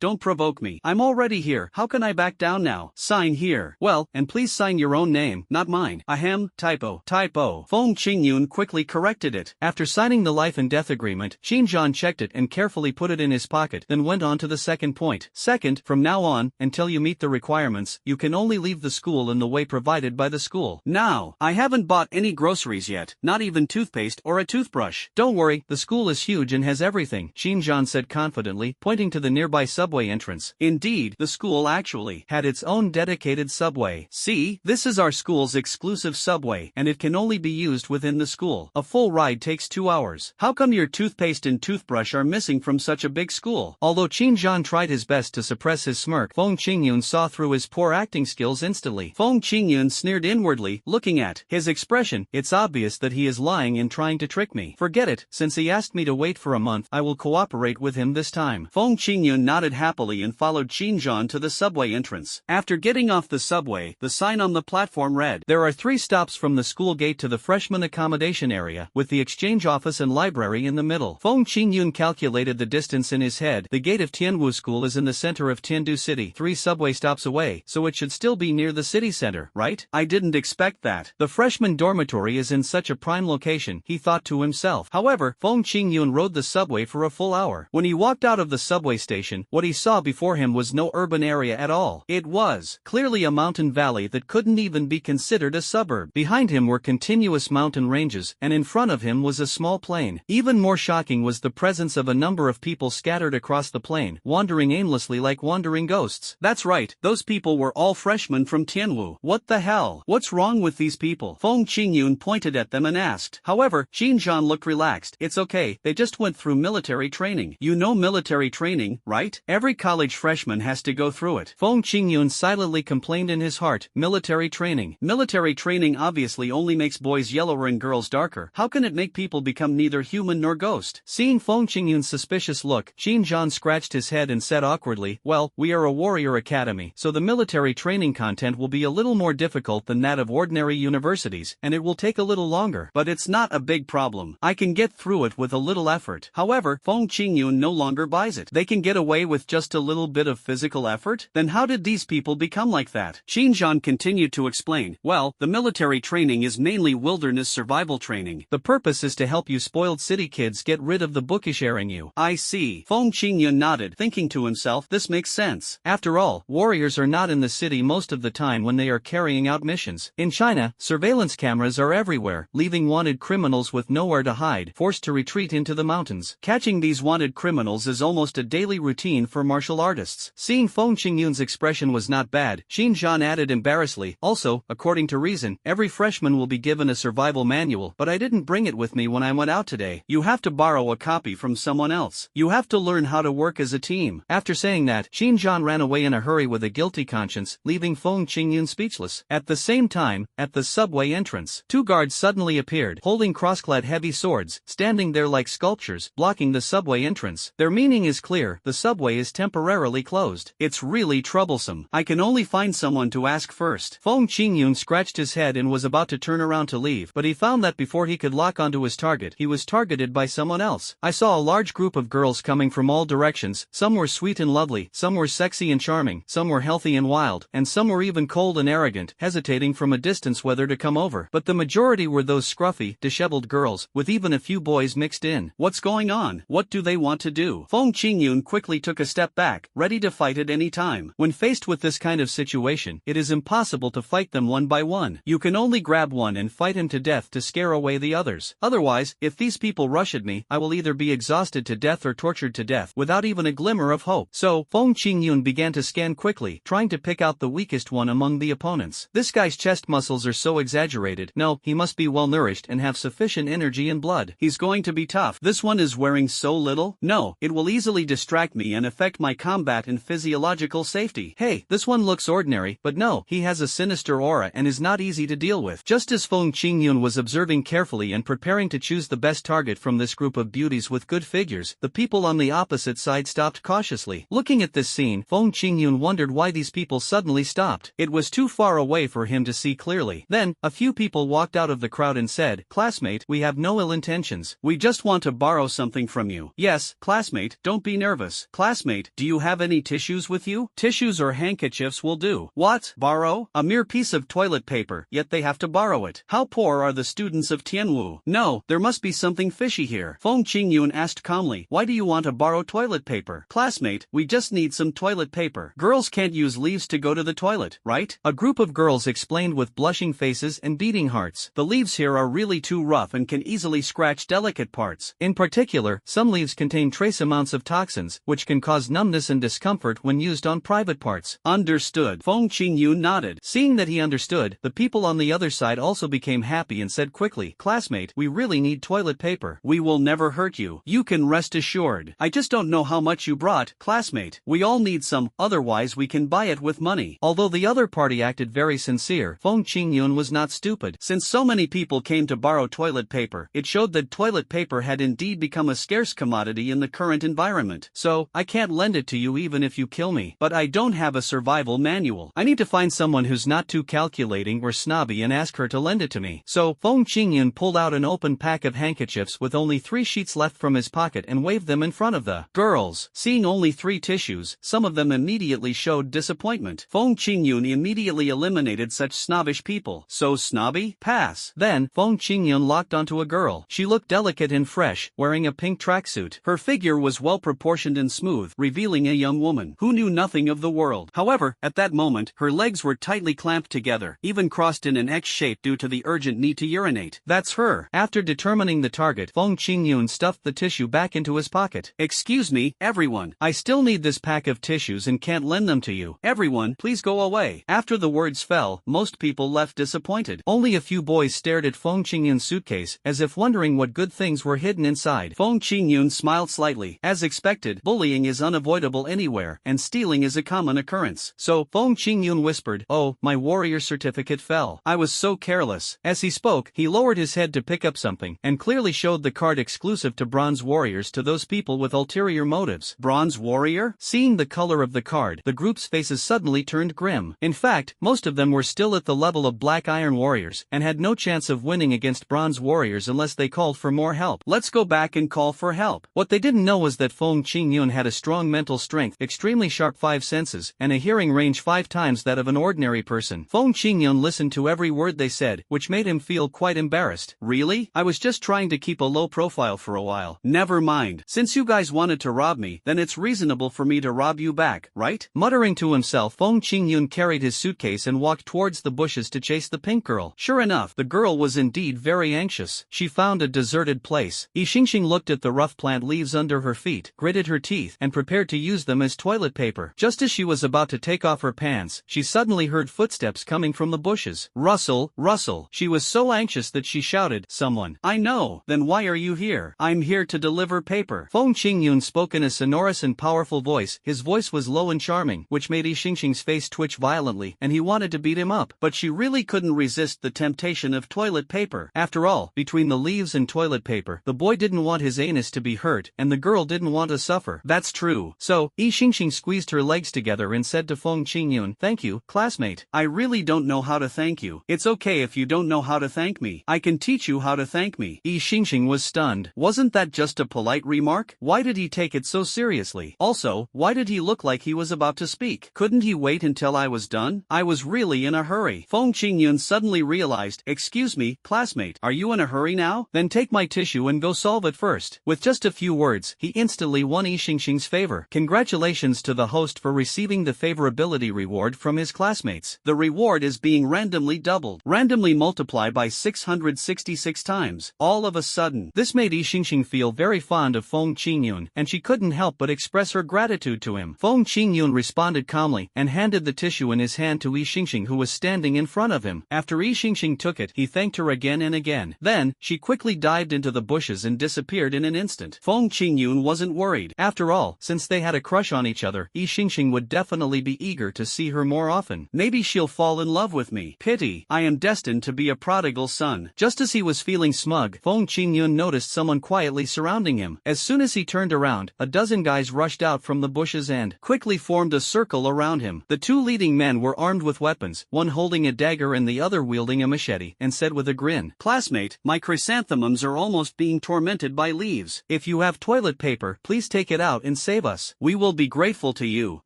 don't provoke me. I'm already here. How can I back down now? Sign here. Well, and please sign your own name, not mine. Ahem, typo. Feng Qingyun quickly corrected it. After signing the life and death agreement, Qin Zhan checked it and carefully put it in his pocket, then went on to the second point. Second, from now on, until you meet the requirements, you can only leave the school in the way provided by the school. Now, I haven't bought any groceries yet, not even toothpaste or a toothbrush. Don't worry, the school is huge and has everything, Qin Zhan said confidently, pointing to the nearby subway entrance. Indeed, the school actually had its own dedicated subway. See, this is our school's exclusive subway, and it can only be used within the school. A full ride takes 2 hours. How come your toothpaste and toothbrush are missing from such a big school? Although Qin Zhan tried his best to suppress his smirk, Feng Qingyun saw through his poor acting skills instantly. Feng Qingyun sneered inwardly, looking at his expression. It's obvious that he is lying and trying to trick me. Forget it, since he asked me to wait for a month, I will cooperate with him this time. Feng Qingyun nodded happily and followed Qin Zhan to the subway entrance. After getting off the subway, the sign on the platform read, there are 3 stops from the school gate to the freshman accommodation area, with the exchange office and library in the middle. Feng Qingyun calculated the distance in his head. The gate of Tianwu School is in the center of Tiandu City, 3 subway stops away, so it should still be near the city center, right? I didn't expect that. The freshman dormitory is in such a prime location, he thought to himself. However, Feng Qingyun rode the subway for a full hour. When he walked out of the subway station, what he saw before him was no urban area at all. It was clearly a mountain valley that couldn't even be considered a suburb. Behind him were continuous mountain ranges, and in front of him was a small plain. Even more shocking was the presence of a number of people scattered across the plain, wandering aimlessly like wandering ghosts. That's right, those people were all freshmen from Tianwu. What the hell? What's wrong with these people? Feng Qingyun pointed at them and asked. However, Qin Zhan looked relaxed. It's okay, they just went through military training. You know military training, right? Every college freshman has to go through it. Feng Qingyun silently complained in his heart. Military training. Military training obviously only makes boys yellower and girls darker. How can it make people become neither human nor ghost? Seeing Feng Qingyun's suspicious look, Qin Zhan scratched his head and said awkwardly, well, we are a warrior academy, so the military training content will be a little more difficult than that of ordinary universities, and it will take a little longer. But it's not a big problem. I can get through it with a little effort. However, Feng Qingyun no longer buys it. They can get away with just a little bit of physical effort? Then how did these people become like that? Qin Zhan continued to explain, well, the military training is mainly wilderness survival training. The purpose is to help you spoiled city kids get rid of the bookish air in you. I see. Feng Qingyun nodded, thinking to himself, this makes sense. After all, warriors are not in the city most of the time when they are carrying out missions. In China, surveillance cameras are everywhere, leaving wanted criminals with nowhere to hide, forced to retreat into the mountains. Catching these wanted criminals is almost a daily routine for martial artists. Seeing Feng Qingyun's expression was not bad, Qin Zhan added embarrassedly, also, according to reason, every freshman will be given a survival manual, but I didn't bring it with me when I went out today. You have to borrow a copy from someone else. You have to learn how to work as a team. After saying that, Shinjan ran away in a hurry with a guilty conscience, leaving Feng Qingyun speechless. At the same time, at the subway entrance, two guards suddenly appeared, holding cross-clad heavy swords, standing there like sculptures, blocking the subway entrance. Their meaning is clear: the subway is temporarily closed. It's really troublesome. I can only find someone to ask first. Feng Qingyun scratched his head and was about to turn around to leave, but he found that before he could lock onto his target, he was targeted by someone else. I saw a large group of girls coming from all directions. Some were sweet and lovely, some were sexy and charming, some were healthy and wild, and some were even cold and arrogant, hesitating from a distance whether to come over. But the majority were those scruffy, disheveled girls, with even a few boys mixed in. What's going on? What do they want to do? Feng Qingyun quickly took a step back, ready to fight at any time. When faced with this kind of situation, it is impossible to fight them one by one. You can only grab one and fight him to death to scare away the others. Otherwise, if these people rush at me, I will either be exhausted to death or tortured to death, without even a glimmer of hope. So, Feng Qingyun began to scan quickly, trying to pick out the weakest one among the opponents. This guy's chest muscles are so exaggerated. No, he must be well nourished and have sufficient energy and blood. He's going to be tough. This one is wearing so little. No, it will easily distract me and affect my combat and physiological safety. Hey, this one looks ordinary, but no, he has a sinister aura and is not easy to deal with. Just as Feng Qingyun was observing carefully and preparing to choose the best target from this group of beauties with good figures, the people on the opposite side stopped cautiously. Looking at this scene, Feng Qingyun wondered why these people suddenly stopped. It was too far away for him to see clearly. Then, a few people walked out of the crowd and said, "Classmate, we have no ill intentions. We just want to borrow something from you." "Yes, classmate, don't be nervous." "Classmate, do you have any tissues with you?" "Tissues or handkerchiefs will do." "What? Borrow? A mere piece of toilet paper, yet they have to borrow it. How poor are the students of Tianwu?" "No, there must be something fishy here." Feng Qingyun asked calmly, "Why do you want to borrow toilet paper?" "Classmate, we just need some toilet paper. Girls can't use leaves to go to the toilet, right?" A group of girls explained with blushing faces and beating hearts. "The leaves here are really too rough and can easily scratch delicate parts. In particular, some leaves contain trace amounts of toxins, which can cause numbness and discomfort when used on private parts." "Understood." Feng Qingyun nodded. Seeing that he understood, the people on the other side also became happy and said quickly, "Classmate, we really need toilet paper. We will never hurt you. You can rest assured. I just don't know how much you brought, classmate. We all need some, otherwise we can buy it with money." Although the other party acted very sincere, Feng Qingyun was not stupid. Since so many people came to borrow toilet paper, it showed that toilet paper had indeed become a scarce commodity in the current environment. "So, I can't lend it to you even if you kill me. But I don't have a survival manual. I need to find someone who's not too calculating or snobby and ask her to lend it to me." So, Feng Qingyun pulled out an open pack of handkerchiefs with only 3 sheets left from his pocket and waved them in front of the girls. Seeing only 3 tissues, some of them immediately showed disappointment. Feng Qingyun immediately eliminated such snobbish people. "So snobby? Pass." Then, Feng Qingyun locked onto a girl. She looked delicate and fresh, wearing a pink tracksuit. Her figure was well proportioned and smooth, revealing a young woman who knew nothing of the world. However, at that moment, her legs were tightly clamped together, even crossed in an X shape due to the urgent need to urinate. "That's her." After determining the target, Feng Qingyun stuffed the tissue back into his pocket. "Excuse me, everyone. I still need this pack of tissues and can't lend them to you. Everyone, please go away." After the words fell, most people left disappointed. Only a few boys stared at Feng Qingyun's suitcase, as if wondering what good things were hidden inside. Feng Qingyun smiled slightly. As expected, bullying is unavoidable anywhere, and stealing is a common occurrence. So, Feng Qingyun whispered, "Oh, my warrior certificate fell. I was so careless." As he spoke, he lowered his head to pick up something, and clearly showed the card exclusive to bronze warriors to those people with ulterior motives. Bronze warrior? Seeing the color of the card, the group's faces suddenly turned grim. In fact, most of them were still at the level of black iron warriors, and had no chance of winning against bronze warriors unless they called for more help. "Let's go back and call for help." What they didn't know was that Feng Qingyun had a strong mental strength, extremely sharp 5 senses, and a hearing range 5 times that of an ordinary person. Feng Qingyun listened to every word they said, which made him feel quite embarrassed. "Really? I was just trying to keep a low profile for a while." "Never mind. Since you guys wanted to rob me, then it's reasonable for me to rob you back, right?" Muttering to himself, Feng Qingyun carried his suitcase and walked towards the bushes to chase the pink girl. Sure enough, the girl was indeed very anxious. She found a deserted place. Xingxing looked at the rough plant leaves under her feet, gritted her teeth, and prepared to use them as toilet paper. Just as she was about to take off her pants, she suddenly heard footsteps coming from the bushes. "Russell, Russell." She was so anxious that she shouted, "Someone." "I know. Then why are you here?" "I'm here here to deliver paper. Feng Qingyun spoke in a sonorous and powerful voice. His voice was low and charming, which made Yi Xingxing's face twitch violently, and he wanted to beat him up. But she really couldn't resist the temptation of toilet paper. After all, between the leaves and toilet paper, the boy didn't want his anus to be hurt, and the girl didn't want to suffer. That's true. So, Yi Xingxing squeezed her legs together and said to Feng Qingyun, "Thank you, classmate. I really don't know how to thank you." "It's okay if you don't know how to thank me. I can teach you how to thank me." Yi Xingxing was stunned. Wasn't that just a polite remark? Why did he take it so seriously? Also, why did he look like he was about to speak? Couldn't he wait until I was done? I was really in a hurry. Feng Qingyun suddenly realized, "Excuse me, classmate, are you in a hurry now? Then take my tissue and go solve it first." With just a few words, he instantly won Yi Xingxing's favor. Congratulations to the host for receiving the favorability reward from his classmates. The reward is being randomly doubled. Randomly multiply by 666 times. All of a sudden, this made Yi Xingxing feel very fond of Feng Qingyun, and she couldn't help but express her gratitude to him. Feng Qingyun responded calmly and handed the tissue in his hand to Yi Xingxing, who was standing in front of him. After Yi Xingxing took it, he thanked her again and again. Then, she quickly dived into the bushes and disappeared in an instant. Feng Qingyun wasn't worried. After all, since they had a crush on each other, Yi Xingxing would definitely be eager to see her more often. Maybe she'll fall in love with me. Pity, I am destined to be a prodigal son. Just as he was feeling smug, Feng Qingyun noticed someone quietly surrounding him. As soon as he turned around, a dozen guys rushed out from the bushes and quickly formed a circle around him. The two leading men were armed with weapons, one holding a dagger and the other wielding a machete, and said with a grin, "Classmate, my chrysanthemums are almost being tormented by leaves. If you have toilet paper, please take it out and save us. We will be grateful to you.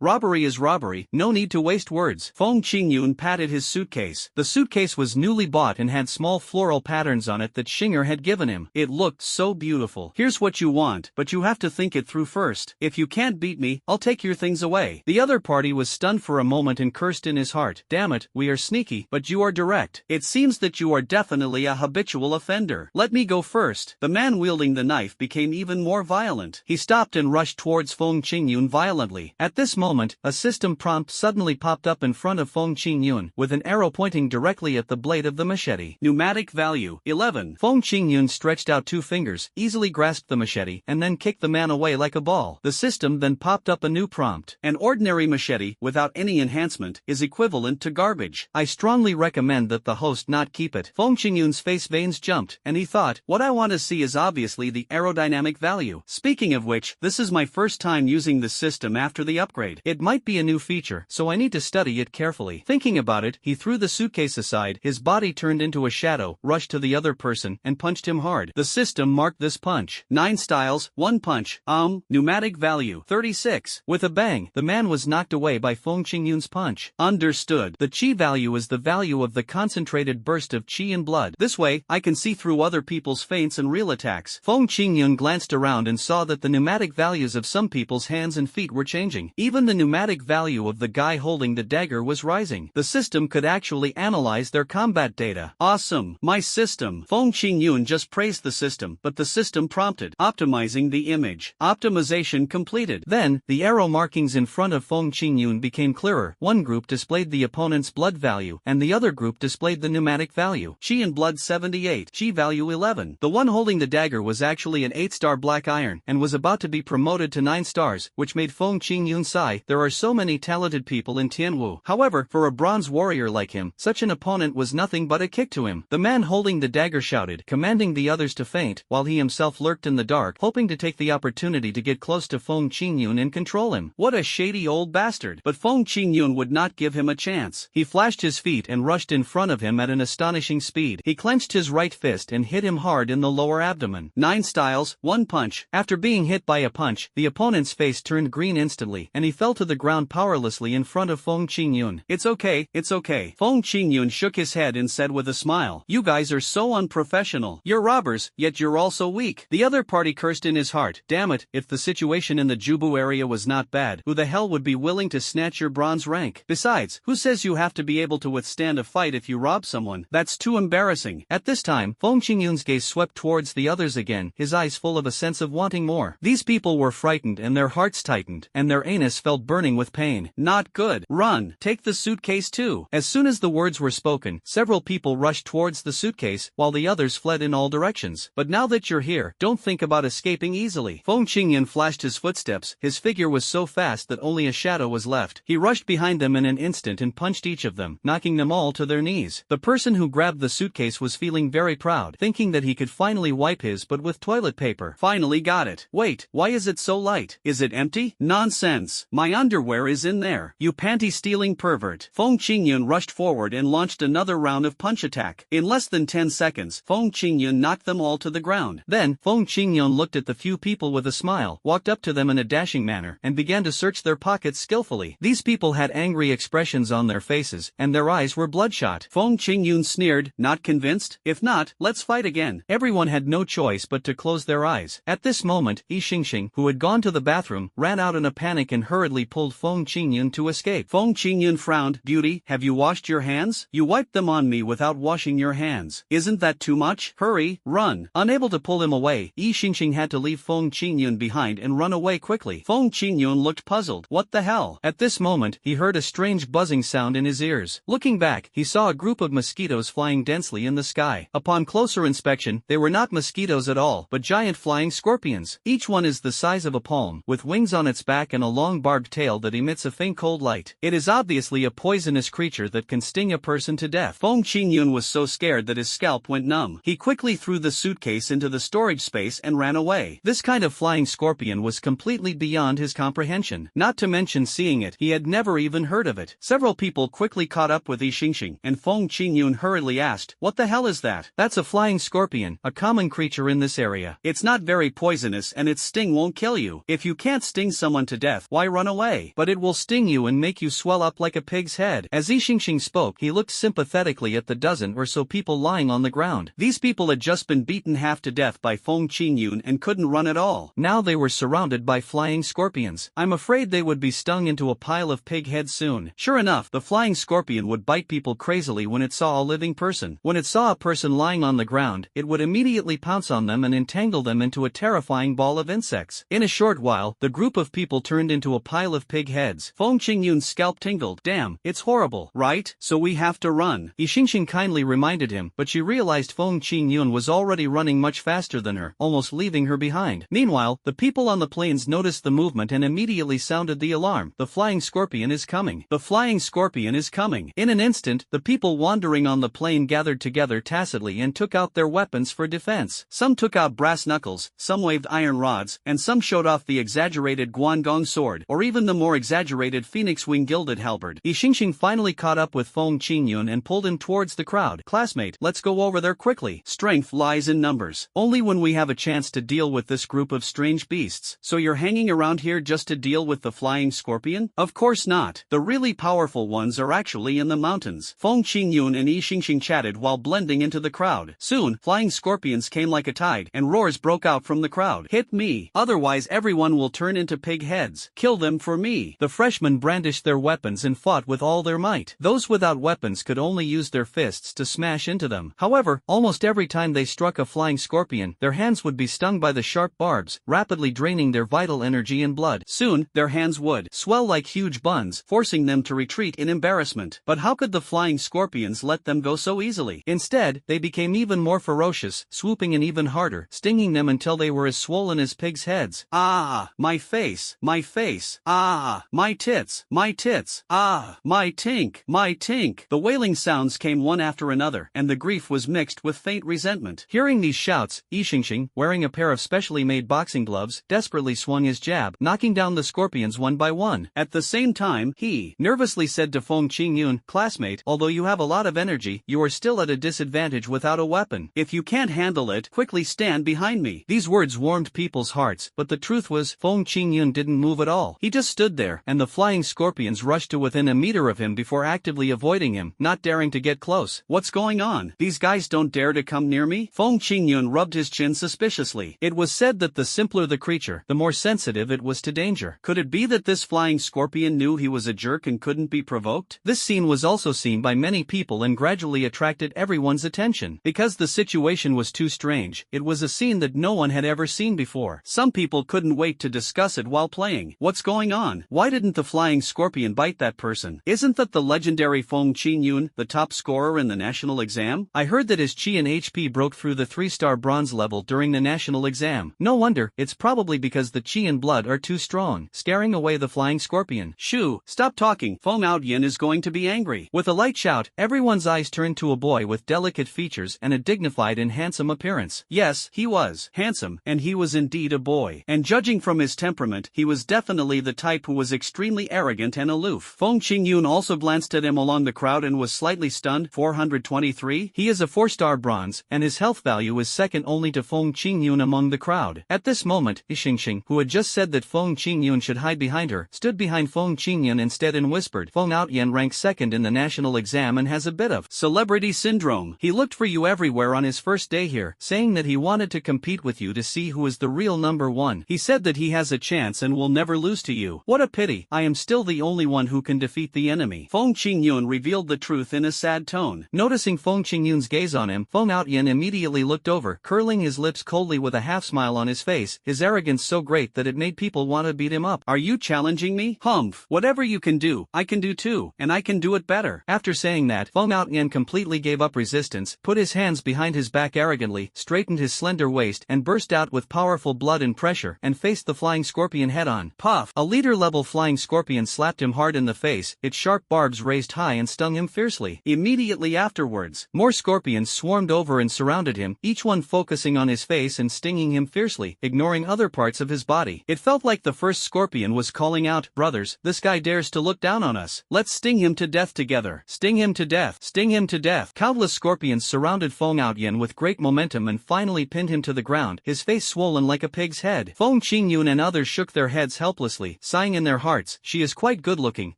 Robbery is robbery, no need to waste words." Feng Qingyun patted his suitcase. The suitcase was newly bought and had small floral patterns on it that Xinger had given him. It looked so beautiful. "Here's what you want, but you have to think it through first. If you can't beat me, I'll take your things away." The other party was stunned for a moment and cursed in his heart, "Damn it, we are sneaky, but you are direct. It seems that you are definitely a habitual offender. Let me go first." The man wielding the knife became even more violent. He stopped and rushed towards Feng Qingyun violently. At this moment, a system prompt suddenly popped up in front of Feng Qingyun, with an arrow pointing directly at the blade of the machete. Pneumatic value, 11. Feng Qingyun stretched out two fingers, easily grasped the machete, and then kicked the man away like a ball. The system then popped up a new prompt. An ordinary machete, without any enhancement, is equivalent to garbage. I strongly recommend that the host not keep it. Feng Qingyun's face veins jumped, and he thought, what I want to see is obviously the aerodynamic value. Speaking of which, this is my first time using the system after the upgrade. It might be a new feature, so I need to study it carefully. Thinking about it, he threw the suitcase aside, his body turned into a shadow, rushed to the other person, and punched him hard. The system marked this punch. 9 styles, 1 punch. Pneumatic value, 36. With a bang, the man was knocked away by Feng Qingyun's punch. Understood. The chi value is the value of the concentrated burst of chi and blood. This way, I can see through other people's feints and real attacks. Feng Qingyun glanced around and saw that the pneumatic values of some people's hands and feet were changing. Even the pneumatic value of the guy holding the dagger was rising. The system could actually analyze their combat data. Awesome. My system. Feng Qingyun just praised the system, but the system prompted, optimizing the image. Optimization completed. Then, the arrow markings in front of Feng Qingyun became clearer. One group displayed the opponent's blood value, and the other group displayed the pneumatic value. Chi and blood 78, chi value 11. The one holding the dagger was actually an 8-star black iron, and was about to be promoted to 9 stars, which made Feng Qingyun sigh. There are so many talented people in Tianwu. However, for a bronze warrior like him, such an opponent was nothing but a kick to him. The man holding the dagger shouted, commanding the others to faint, while he himself lurked in the dark, hoping to take the opportunity to get close to Feng Qingyun and control him. What a shady old bastard. But Feng Qingyun would not give him a chance. He flashed his feet and rushed in front of him at an astonishing speed. He clenched his right fist and hit him hard in the lower abdomen. 9 styles, 1 punch. After being hit by a punch, the opponent's face turned green instantly, and he fell to the ground powerlessly in front of Feng Qingyun. It's okay, it's okay. Feng Qingyun shook his head and said with a smile, you guys are so unprofessional. You're robbers, yet you're also weak. The other party cursed in his heart, damn it, if the situation in the Jubu area was not bad, who the hell would be willing to snatch your bronze rank? Besides, who says you have to be able to withstand a fight if you rob someone? That's too embarrassing. At this time, Feng Qingyun's gaze swept towards the others again, his eyes full of a sense of wanting more. These people were frightened and their hearts tightened, and their anus felt burning with pain. Not good. Run. Take the suitcase too. As soon as the words were spoken, several people rushed towards the suitcase, while the others fled in all directions. But now that you're here, don't think about escaping easily. Feng Qingyun flashed his footsteps, his figure was so fast that only a shadow was left. He rushed behind them in an instant and punched each of them, knocking them all to their knees. The person who grabbed the suitcase was feeling very proud, thinking that he could finally wipe his butt with toilet paper. Finally got it. Wait, why is it so light? Is it empty? Nonsense. My underwear is in there. You panty-stealing pervert. Feng Qingyun rushed forward and launched another round of punch attack. In less than 10 seconds, Feng Qingyun knocked them all to the ground. Then, Feng Qingyun looked at the few people with a smile, walked up to them in a dashing manner, and began to search their pockets skillfully. These people had angry expressions on their faces, and their eyes were bloodshot. Feng Qingyun sneered, not convinced? If not, let's fight again. Everyone had no choice but to close their eyes. At this moment, Yi Xingxing, who had gone to the bathroom, ran out in a panic and hurriedly pulled Feng Qingyun to escape. Feng Qingyun frowned. Beauty, have you washed your hands? You wiped them on me without washing your hands. Isn't that too much? Hurry, run. Unable to pull him away, Yi Xingxing had to leave Feng Qingyun behind and run away quickly. Feng Qingyun looked puzzled. What the hell? At this moment, he heard a strange buzzing sound in his ears. Looking back, he saw a group of mosquitoes flying densely in the sky. Upon closer inspection, they were not mosquitoes at all, but giant flying scorpions. Each one is the size of a palm, with wings on its back and a long barbed tail that emits a faint cold light. It is obviously a poisonous creature that can sting a person to death. Feng Qingyun was so scared that his scalp went numb. He quickly threw the suitcase into the storage space and ran away. This kind of flying scorpion was completely beyond his comprehension. Not to mention seeing it, he had never even heard of it. Several people quickly caught up with Yi Xingxing, and Feng Qingyun hurriedly asked, what the hell is that? That's a flying scorpion, a common creature in this area. It's not very poisonous and its sting won't kill you. If you can't sting someone to death, why run away? But it will sting you and make you swell up like a pig's head. As Yi Xingxing spoke, he looked sympathetically at the dozen or so people lying on the ground. These people had just been beaten half to death by Feng Qingyun and couldn't run at all. Now they were surrounded by flying scorpions. I'm afraid they would be stung into a pile of pig heads soon. Sure enough, the flying scorpion would bite people crazily when it saw a living person. When it saw a person lying on the ground, it would immediately pounce on them and entangle them into a terrifying ball of insects. In a short while, the group of people turned into a pile of pig heads. Feng Qingyun's scalp tingled. Damn, it's horrible, right? So we have to run. Yi Xingxing kindly reminded him, but she realized Feng Qingyun was already running much faster than her, almost leaving her behind. Meanwhile, the people on the plains noticed the movement and immediately sounded the alarm. The flying scorpion is coming. The flying scorpion is coming. In an instant, the people wandering on the plain gathered together tacitly and took out their weapons for defense. Some took out brass knuckles, some waved iron rods, and some showed off the exaggerated Guangdong sword, or even the more exaggerated phoenix wing gilded halberd. Yi Xingxing finally caught up with Feng Qingyun and pulled him towards the crowd. Classmate, let's go over there quickly. Strength lies in numbers. Only when we have a chance to deal with this group of strange beasts. So you're hanging around here just to deal with the flying scorpion? Of course not. The really powerful ones are actually in the mountains. Feng Qingyun and Yi Xingxing chatted while blending into the crowd. Soon, flying scorpions came like a tide, and roars broke out from the crowd. Hit me, otherwise everyone will turn into pig heads. Kill them for me. The freshmen brandished their weapons and fought with all their might. Those without weapons could only use their fists to smash into them. However, almost every time they struck a flying scorpion, their hands would be stung by the sharp barbs, rapidly draining their vital energy and blood. Soon, their hands would swell like huge buns, forcing them to retreat in embarrassment. But how could the flying scorpions let them go so easily? Instead, they became even more ferocious, swooping in even harder, stinging them until they were as swollen as pigs' heads. Ah, my face, my face. Ah, my tits, my tits. Ah, my tink, my tink. The wailing sounds came one after another, and the grief was mixed with faint resentment. Hearing these shouts, Yi Xingxing, wearing a pair of specially made boxing gloves, desperately swung his jab, knocking down the scorpions one by one. At the same time, he nervously said to Feng Qingyun, classmate, although you have a lot of energy, you are still at a disadvantage without a weapon. If you can't handle it, quickly stand behind me. These words warmed people's hearts, but the truth was, Feng Qingyun didn't move at all. He just stood there, and the flying scorpions rushed to within a meter of him before actively avoiding him, not daring to get close. What's going on? These guys don't dare to come near me? Feng Qingyun rubbed his chin suspiciously. It was said that the simpler the creature, the more sensitive it was to danger. Could it be that this flying scorpion knew he was a jerk and couldn't be provoked? This scene was also seen by many people and gradually attracted everyone's attention. Because the situation was too strange, it was a scene that no one had ever seen before. Some people couldn't wait to discuss it while playing. What's going on? Why didn't the flying scorpion bite that person? Isn't that the legendary Feng Qingyun, the top scorer in the national exam? I heard that his Qi and HP broke through the 3-star bronze level during during the national exam. No wonder, it's probably because the chi and blood are too strong, scaring away the flying scorpion. Shoo, stop talking, Feng Outyin is going to be angry. With a light shout, everyone's eyes turned to a boy with delicate features and a dignified and handsome appearance. Yes, he was handsome, and he was indeed a boy. And judging from his temperament, he was definitely the type who was extremely arrogant and aloof. Feng Qingyun also glanced at him along the crowd and was slightly stunned. 423? He is a 4-star bronze, and his health value is second only to Feng Qingyun among the crowd. At this moment, Yixingxing, who had just said that Feng Qingyun should hide behind her, stood behind Feng Qingyun instead and whispered, Feng Outyin ranks second in the national exam and has a bit of celebrity syndrome. He looked for you everywhere on his first day here, saying that he wanted to compete with you to see who is the real number one. He said that he has a chance and will never lose to you. What a pity, I am still the only one who can defeat the enemy. Feng Qingyun revealed the truth in a sad tone. Noticing Feng Qingyun's gaze on him, Feng Outyin immediately looked over, curling his lips coldly with a half-smile on his face, his arrogance so great that it made people want to beat him up. Are you challenging me? Humph. Whatever you can do, I can do too, and I can do it better. After saying that, Feng Outyin completely gave up resistance, put his hands behind his back arrogantly, straightened his slender waist and burst out with powerful blood and pressure and faced the flying scorpion head-on. Puff! A leader-level flying scorpion slapped him hard in the face, its sharp barbs raised high and stung him fiercely. Immediately afterwards, more scorpions swarmed over and surrounded him, each one focusing on his face and stinging him fiercely, ignoring other parts of his body. It felt like the first scorpion was calling out, brothers, this guy dares to look down on us. Let's sting him to death together. Sting him to death. Sting him to death. Countless scorpions surrounded Feng Outyin with great momentum and finally pinned him to the ground, his face swollen like a pig's head. Feng Qingyun and others shook their heads helplessly, sighing in their hearts, she is quite good-looking,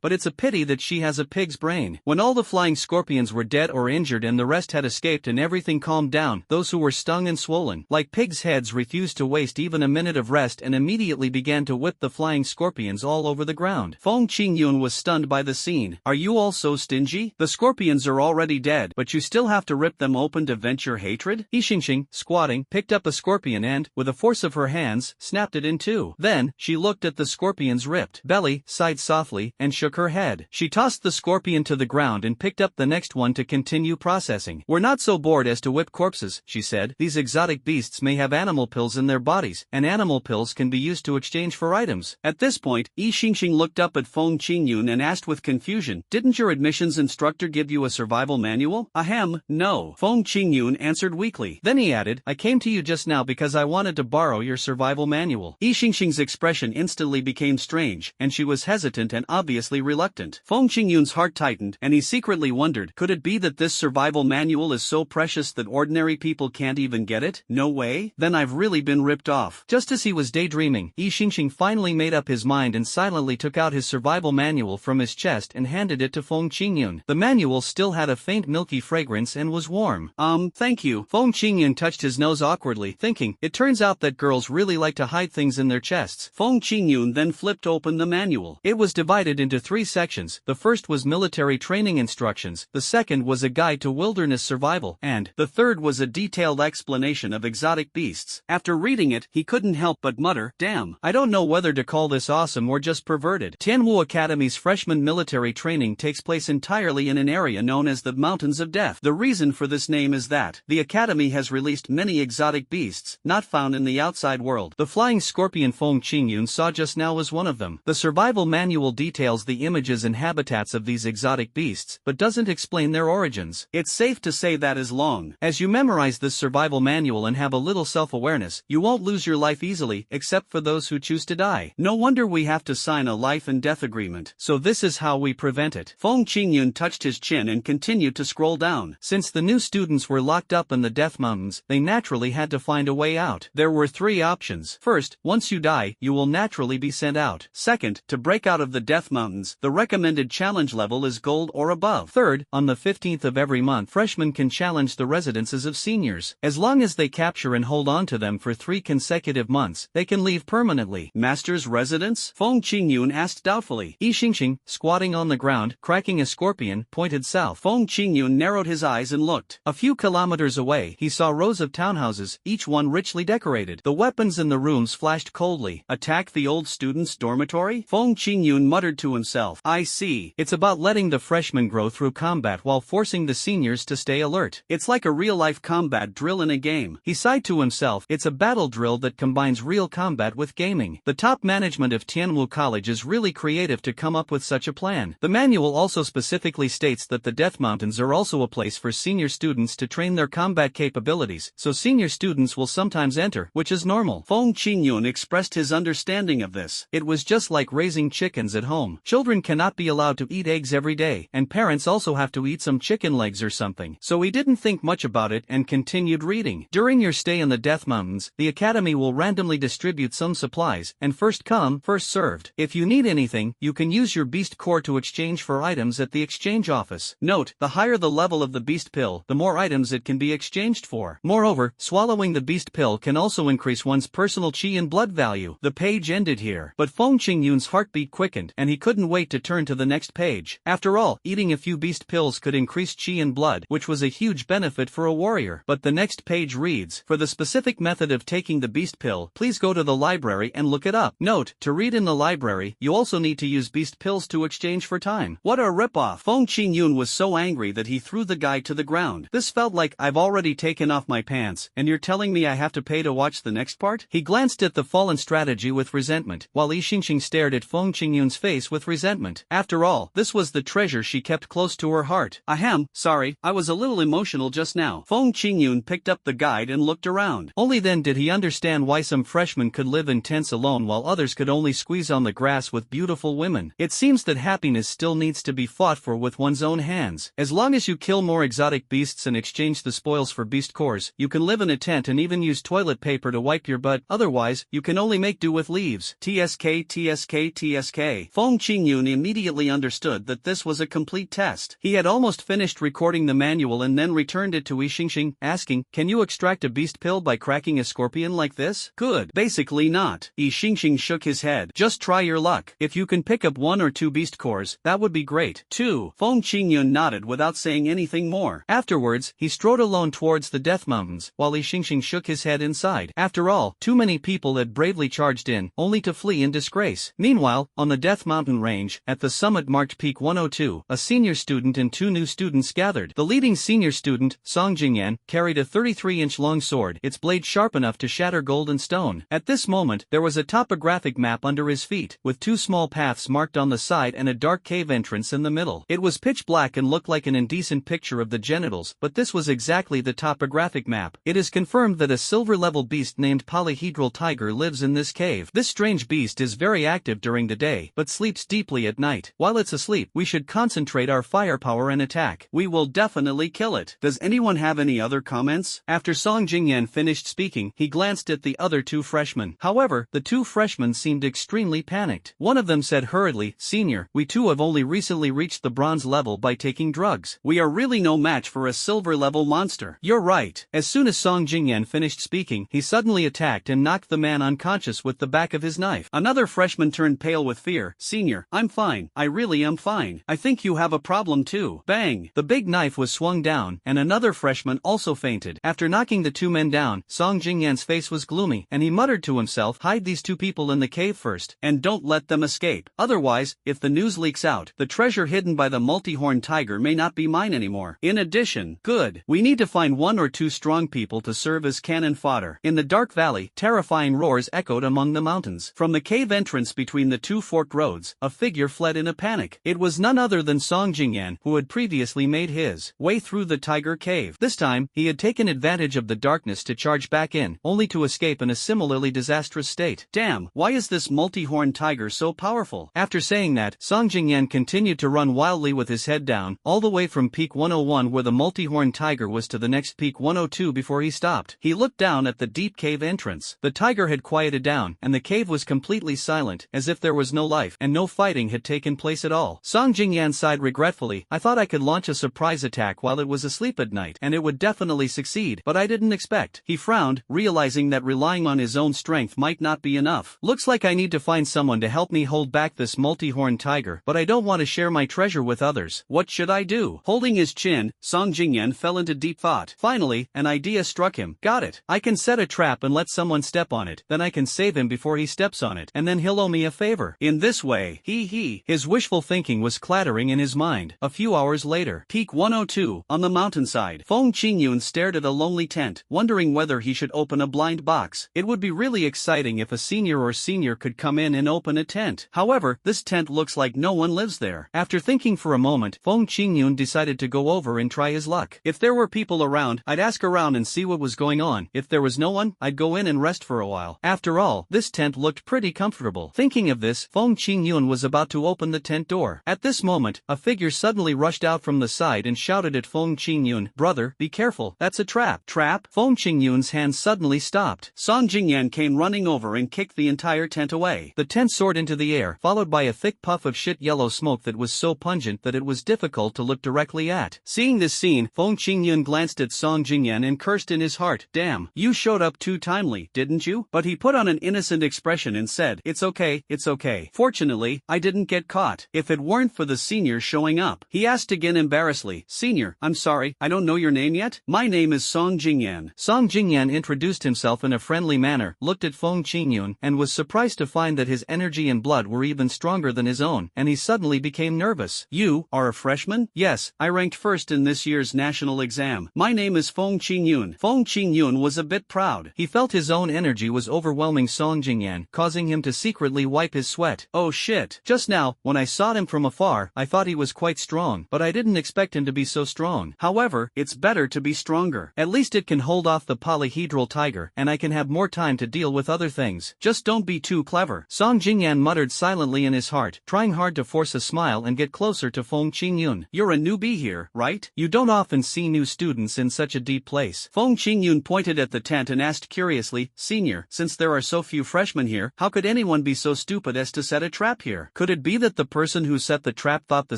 but it's a pity that she has a pig's brain. When all the flying scorpions were dead or injured and the rest had escaped and everything calmed down, those who were stung and swollen, like pigs' heads, refused to waste even a minute of rest and immediately began to whip the flying scorpions all over the ground. Feng Qingyun was stunned by the scene. Are you all so stingy? The scorpions are already dead, but you still have to rip them open to vent your hatred? Yixingxing, squatting, picked up a scorpion and, with the force of her hands, snapped it in two. Then, she looked at the scorpion's ripped belly, sighed softly, and shook her head. She tossed the scorpion to the ground and picked up the next one to continue processing. We're not so bored as to whip corpses, she said. These exotic beasts may have animal pills in their bodies, and animal pills can be used to exchange for items. At this point, Yixingxing looked up at Feng Qingyun and asked with confusion, didn't your admissions instructor give you a survival manual? Ahem, no. Feng Qingyun answered weakly. Then he added, I came to you just now because I wanted to borrow your survival manual. Yixingxing's expression instantly became strange, and she was hesitant and obviously reluctant. Feng Qingyun's heart tightened, and he secretly wondered, could it be that this survival manual is so precious that ordinary people can't even get it? No way? Then I've really been ripped off. Just as he was daydreaming, Yixingxing finally made up his mind and silently took out his survival manual from his chest and handed it to Feng Qingyun. The manual still had a faint milky fragrance and was warm. Thank you. Feng Qingyun touched his nose awkwardly, thinking, it turns out that girls really like to hide things in their chests. Feng Qingyun then flipped open the manual. It was divided into 3 sections. The first was military training instructions, the second was a guide to wilderness survival, and the third was a detailed explanation of exotic beasts. After reading it, he couldn't help but mutter, damn, I don't know whether to call this awesome or just perverted. Tianwu Academy's freshman military training takes place entirely in an area known as the Mountains of Death. The reason for this name is that the academy has released many exotic beasts not found in the outside world. The flying scorpion Feng Qingyun saw just now was one of them. The survival manual details the images and habitats of these exotic beasts, but doesn't explain their origins. It's safe to say that as long as you memorize this survival manual and have a little self-awareness, you won't lose your life easily, except for those who choose to die. No wonder we have to sign a life and death agreement. So this is how we prevent it. Feng Qingyun touched his chin and continued to scroll down. Since the new students were locked up in the Death Mountains, they naturally had to find a way out. There were 3 options. First, once you die, you will naturally be sent out. Second, to break out of the Death Mountains, the recommended challenge level is gold or above. Third, on the 15th of every month, freshmen can challenge the residences of seniors. As long as they capture and hold on to them for 3 consecutive months, they can leave permanently. Master's residence? Feng Qingyun asked doubtfully. Yixingxing, squatting on the ground, cracking a scorpion, pointed south. Feng Qingyun narrowed his eyes and looked. A few kilometers away, he saw rows of townhouses, each one richly decorated. The weapons in the rooms flashed coldly. Attack the old students' dormitory? Feng Qingyun muttered to himself. I see. It's about letting the freshmen grow through combat while forcing the seniors to stay alert. It's like a real-life combat drill in a game. He sighed to himself, it's a battle drill that combines real combat with gaming. The top management of Tianwu College is really creative to come up with such a plan. The manual also specifically states that the Death Mountains are also a place for senior students to train their combat capabilities, so senior students will sometimes enter, which is normal. Feng Qingyun expressed his understanding of this. It was just like raising chickens at home. Children cannot be allowed to eat eggs every day, and parents also have to eat some chicken legs or something. So he didn't think much about it and continued reading. During your stay in the Death Mountains, the academy will randomly distribute some supplies, and first come, first served. If you need anything, you can use your beast core to exchange for items at the exchange office. Note, the higher the level of the beast pill, the more items it can be exchanged for. Moreover, swallowing the beast pill can also increase one's personal qi and blood value. The page ended here, but Feng Qingyun's heartbeat quickened, and he couldn't wait to turn to the next page. After all, eating a few beast pills could increase qi and blood, which was a huge benefit for a warrior. But the next page reads, for the specific method of taking the beast pill, please go to the library and look it up. Note, to read in the library, you also need to use beast pills to exchange for time. What a ripoff! Feng Qingyun was so angry that he threw the guide to the ground. This felt like, I've already taken off my pants, and you're telling me I have to pay to watch the next part? He glanced at the fallen strategy with resentment, while Yi Xingxing stared at Feng Qingyun's face with resentment. After all, this was the treasure she kept close to her heart. Ahem, sorry, I was a little emotional just now. Feng Qingyun picked up the guide and looked around. Only then did he understand why some freshmen could live in tents alone while others could only squeeze on the grass with beautiful women. It seems that happiness still needs to be fought for with one's own hands. As long as you kill more exotic beasts and exchange the spoils for beast cores, you can live in a tent and even use toilet paper to wipe your butt. Otherwise, you can only make do with leaves. TSK TSK TSK. Feng Qingyun immediately understood that this was a complete test. He had almost finished recording the manual and then returned it to Yi Xingxing, asking, can you extract a beast pill by cracking a scorpion like this? Good. Basically not. Yi Xingxing shook his head. Just try your luck. If you can pick up 1 or 2 beast cores, that would be great. 2. Feng Qingyun nodded without saying anything more. Afterwards, he strode alone towards the Death Mountains, while Yi Xingxing shook his head inside. After all, too many people had bravely charged in, only to flee in disgrace. Meanwhile, on the Death Mountain range, at the summit marked Peak 102, a senior student and 2 new students gathered. The leading senior student, Song Jingyan, carried a 33-inch long sword, its blade sharp enough to shatter gold and stone. At this moment, there was a topographic map under his feet, with 2 small paths marked on the side and a dark cave entrance in the middle. It was pitch black and looked like an indecent picture of the genitals, but this was exactly the topographic map. It is confirmed that a silver-level beast named Polyhedral Tiger lives in this cave. This strange beast is very active during the day, but sleeps deeply at night. While it's asleep, we should concentrate our firepower and attack. We will definitely kill it. Does anyone have any other comments? After Song Jingyan finished speaking, he glanced at the other 2 freshmen. However, the 2 freshmen seemed extremely panicked. One of them said hurriedly, Senior, we too have only recently reached the bronze level by taking drugs. We are really no match for a silver-level monster. You're right. As soon as Song Jingyan finished speaking, he suddenly attacked and knocked the man unconscious with the back of his knife. Another freshman turned pale with fear. Senior, I'm fine. I really am fine. I think you have a problem too. Bang! The big knife was swung down, and another freshman also fainted. After knocking the 2 men down, Song Jingyan's face was gloomy, and he muttered to himself, hide these 2 people in the cave first, and don't let them escape. Otherwise, if the news leaks out, the treasure hidden by the multi-horned tiger may not be mine anymore. In addition, good. We need to find 1 or 2 strong people to serve as cannon fodder. In the dark valley, terrifying roars echoed among the mountains. From the cave entrance between the 2 forked roads, a figure fled in a panic. It was none other than Song Jingyan, who had previously made his way through the tiger cave. This time, he had taken advantage of the darkness to charge back in, only to escape in a similarly disastrous state. Damn, why is this multi-horned tiger so powerful? After saying that, Song Jingyan continued to run wildly with his head down, all the way from Peak 101 where the multi-horned tiger was to the next Peak 102 before he stopped. He looked down at the deep cave entrance. The tiger had quieted down, and the cave was completely silent, as if there was no life and no fighting had taken place at all. Song Jingyan sighed regretfully. I thought I could launch a surprise attack while it was asleep at night, and it would definitely succeed, but I didn't expect. He frowned, realizing that relying on his own strength might not be enough. Looks like I need to find someone to help me hold back this multi-horned tiger, but I don't want to share my treasure with others. What should I do? Holding his chin, Song Jingyan fell into deep thought. Finally, an idea struck him. Got it. I can set a trap and let someone step on it, then I can save him before he steps on it, and then he'll owe me a favor. In this way, his wishful thinking was clattering in his mind. A few hours later, Peak 102, on the mountainside, Feng Qingyun stared at a lonely tent, wondering whether he should open a blind box. It would be really exciting if a senior could come in and open a tent. However, this tent looks like no one lives there. After thinking for a moment, Feng Qingyun decided to go over and try his luck. If there were people around, I'd ask around and see what was going on. If there was no one, I'd go in and rest for a while. After all, this tent looked pretty comfortable. Thinking of this, Feng Qingyun was about to open the tent door. At this moment, a figure suddenly rushed out from the side and shouted at Feng Qingyun, "Brother, be careful, that's a trap." Trap? Feng Qingyun's hand suddenly stopped. Song Jingyan came running over and kicked the entire tent away. The tent soared into the air, followed by a thick puff of shit yellow smoke that was so pungent that it was difficult to look directly at. Seeing this scene, Feng Qingyun glanced at Song Jingyan and cursed in his heart, "Damn, you showed up too timely, didn't you?" But he put on an innocent expression and said, it's okay. Fortunately, I didn't get caught. If it weren't for the senior showing up." He asked again embarrassedly, "Senior, I'm sorry, I don't know your name yet?" "My name is Song Jingyan." Song Jingyan introduced himself in a friendly manner, looked at Feng Qingyun, and was surprised to find that his energy and blood were even stronger than his own, and he suddenly became nervous. "You are a freshman?" "Yes, I ranked first in this year's national exam. My name is Feng Qingyun." Feng Qingyun was a bit proud. He felt his own energy was overwhelming Song Jingyan, causing him to secretly wipe his sweat. "Oh shit. Just now, when I saw him from afar, I thought he was quite strong, but I didn't expect him to be so strong. However, it's better to be stronger. At least it can hold off the polyhedral tiger, and I can have more time to deal with other things. Just don't be too clever." Song Jingyan muttered silently in his heart, trying hard to force a smile and get closer to Feng Qingyun. "You're a newbie here, right? You don't often see new students in such a deep place." Feng Qingyun pointed at the tent and asked curiously, "Senior, since there are so few freshmen here, how could anyone be so stupid as to set a trap here? Could it be that the person who set the trap thought the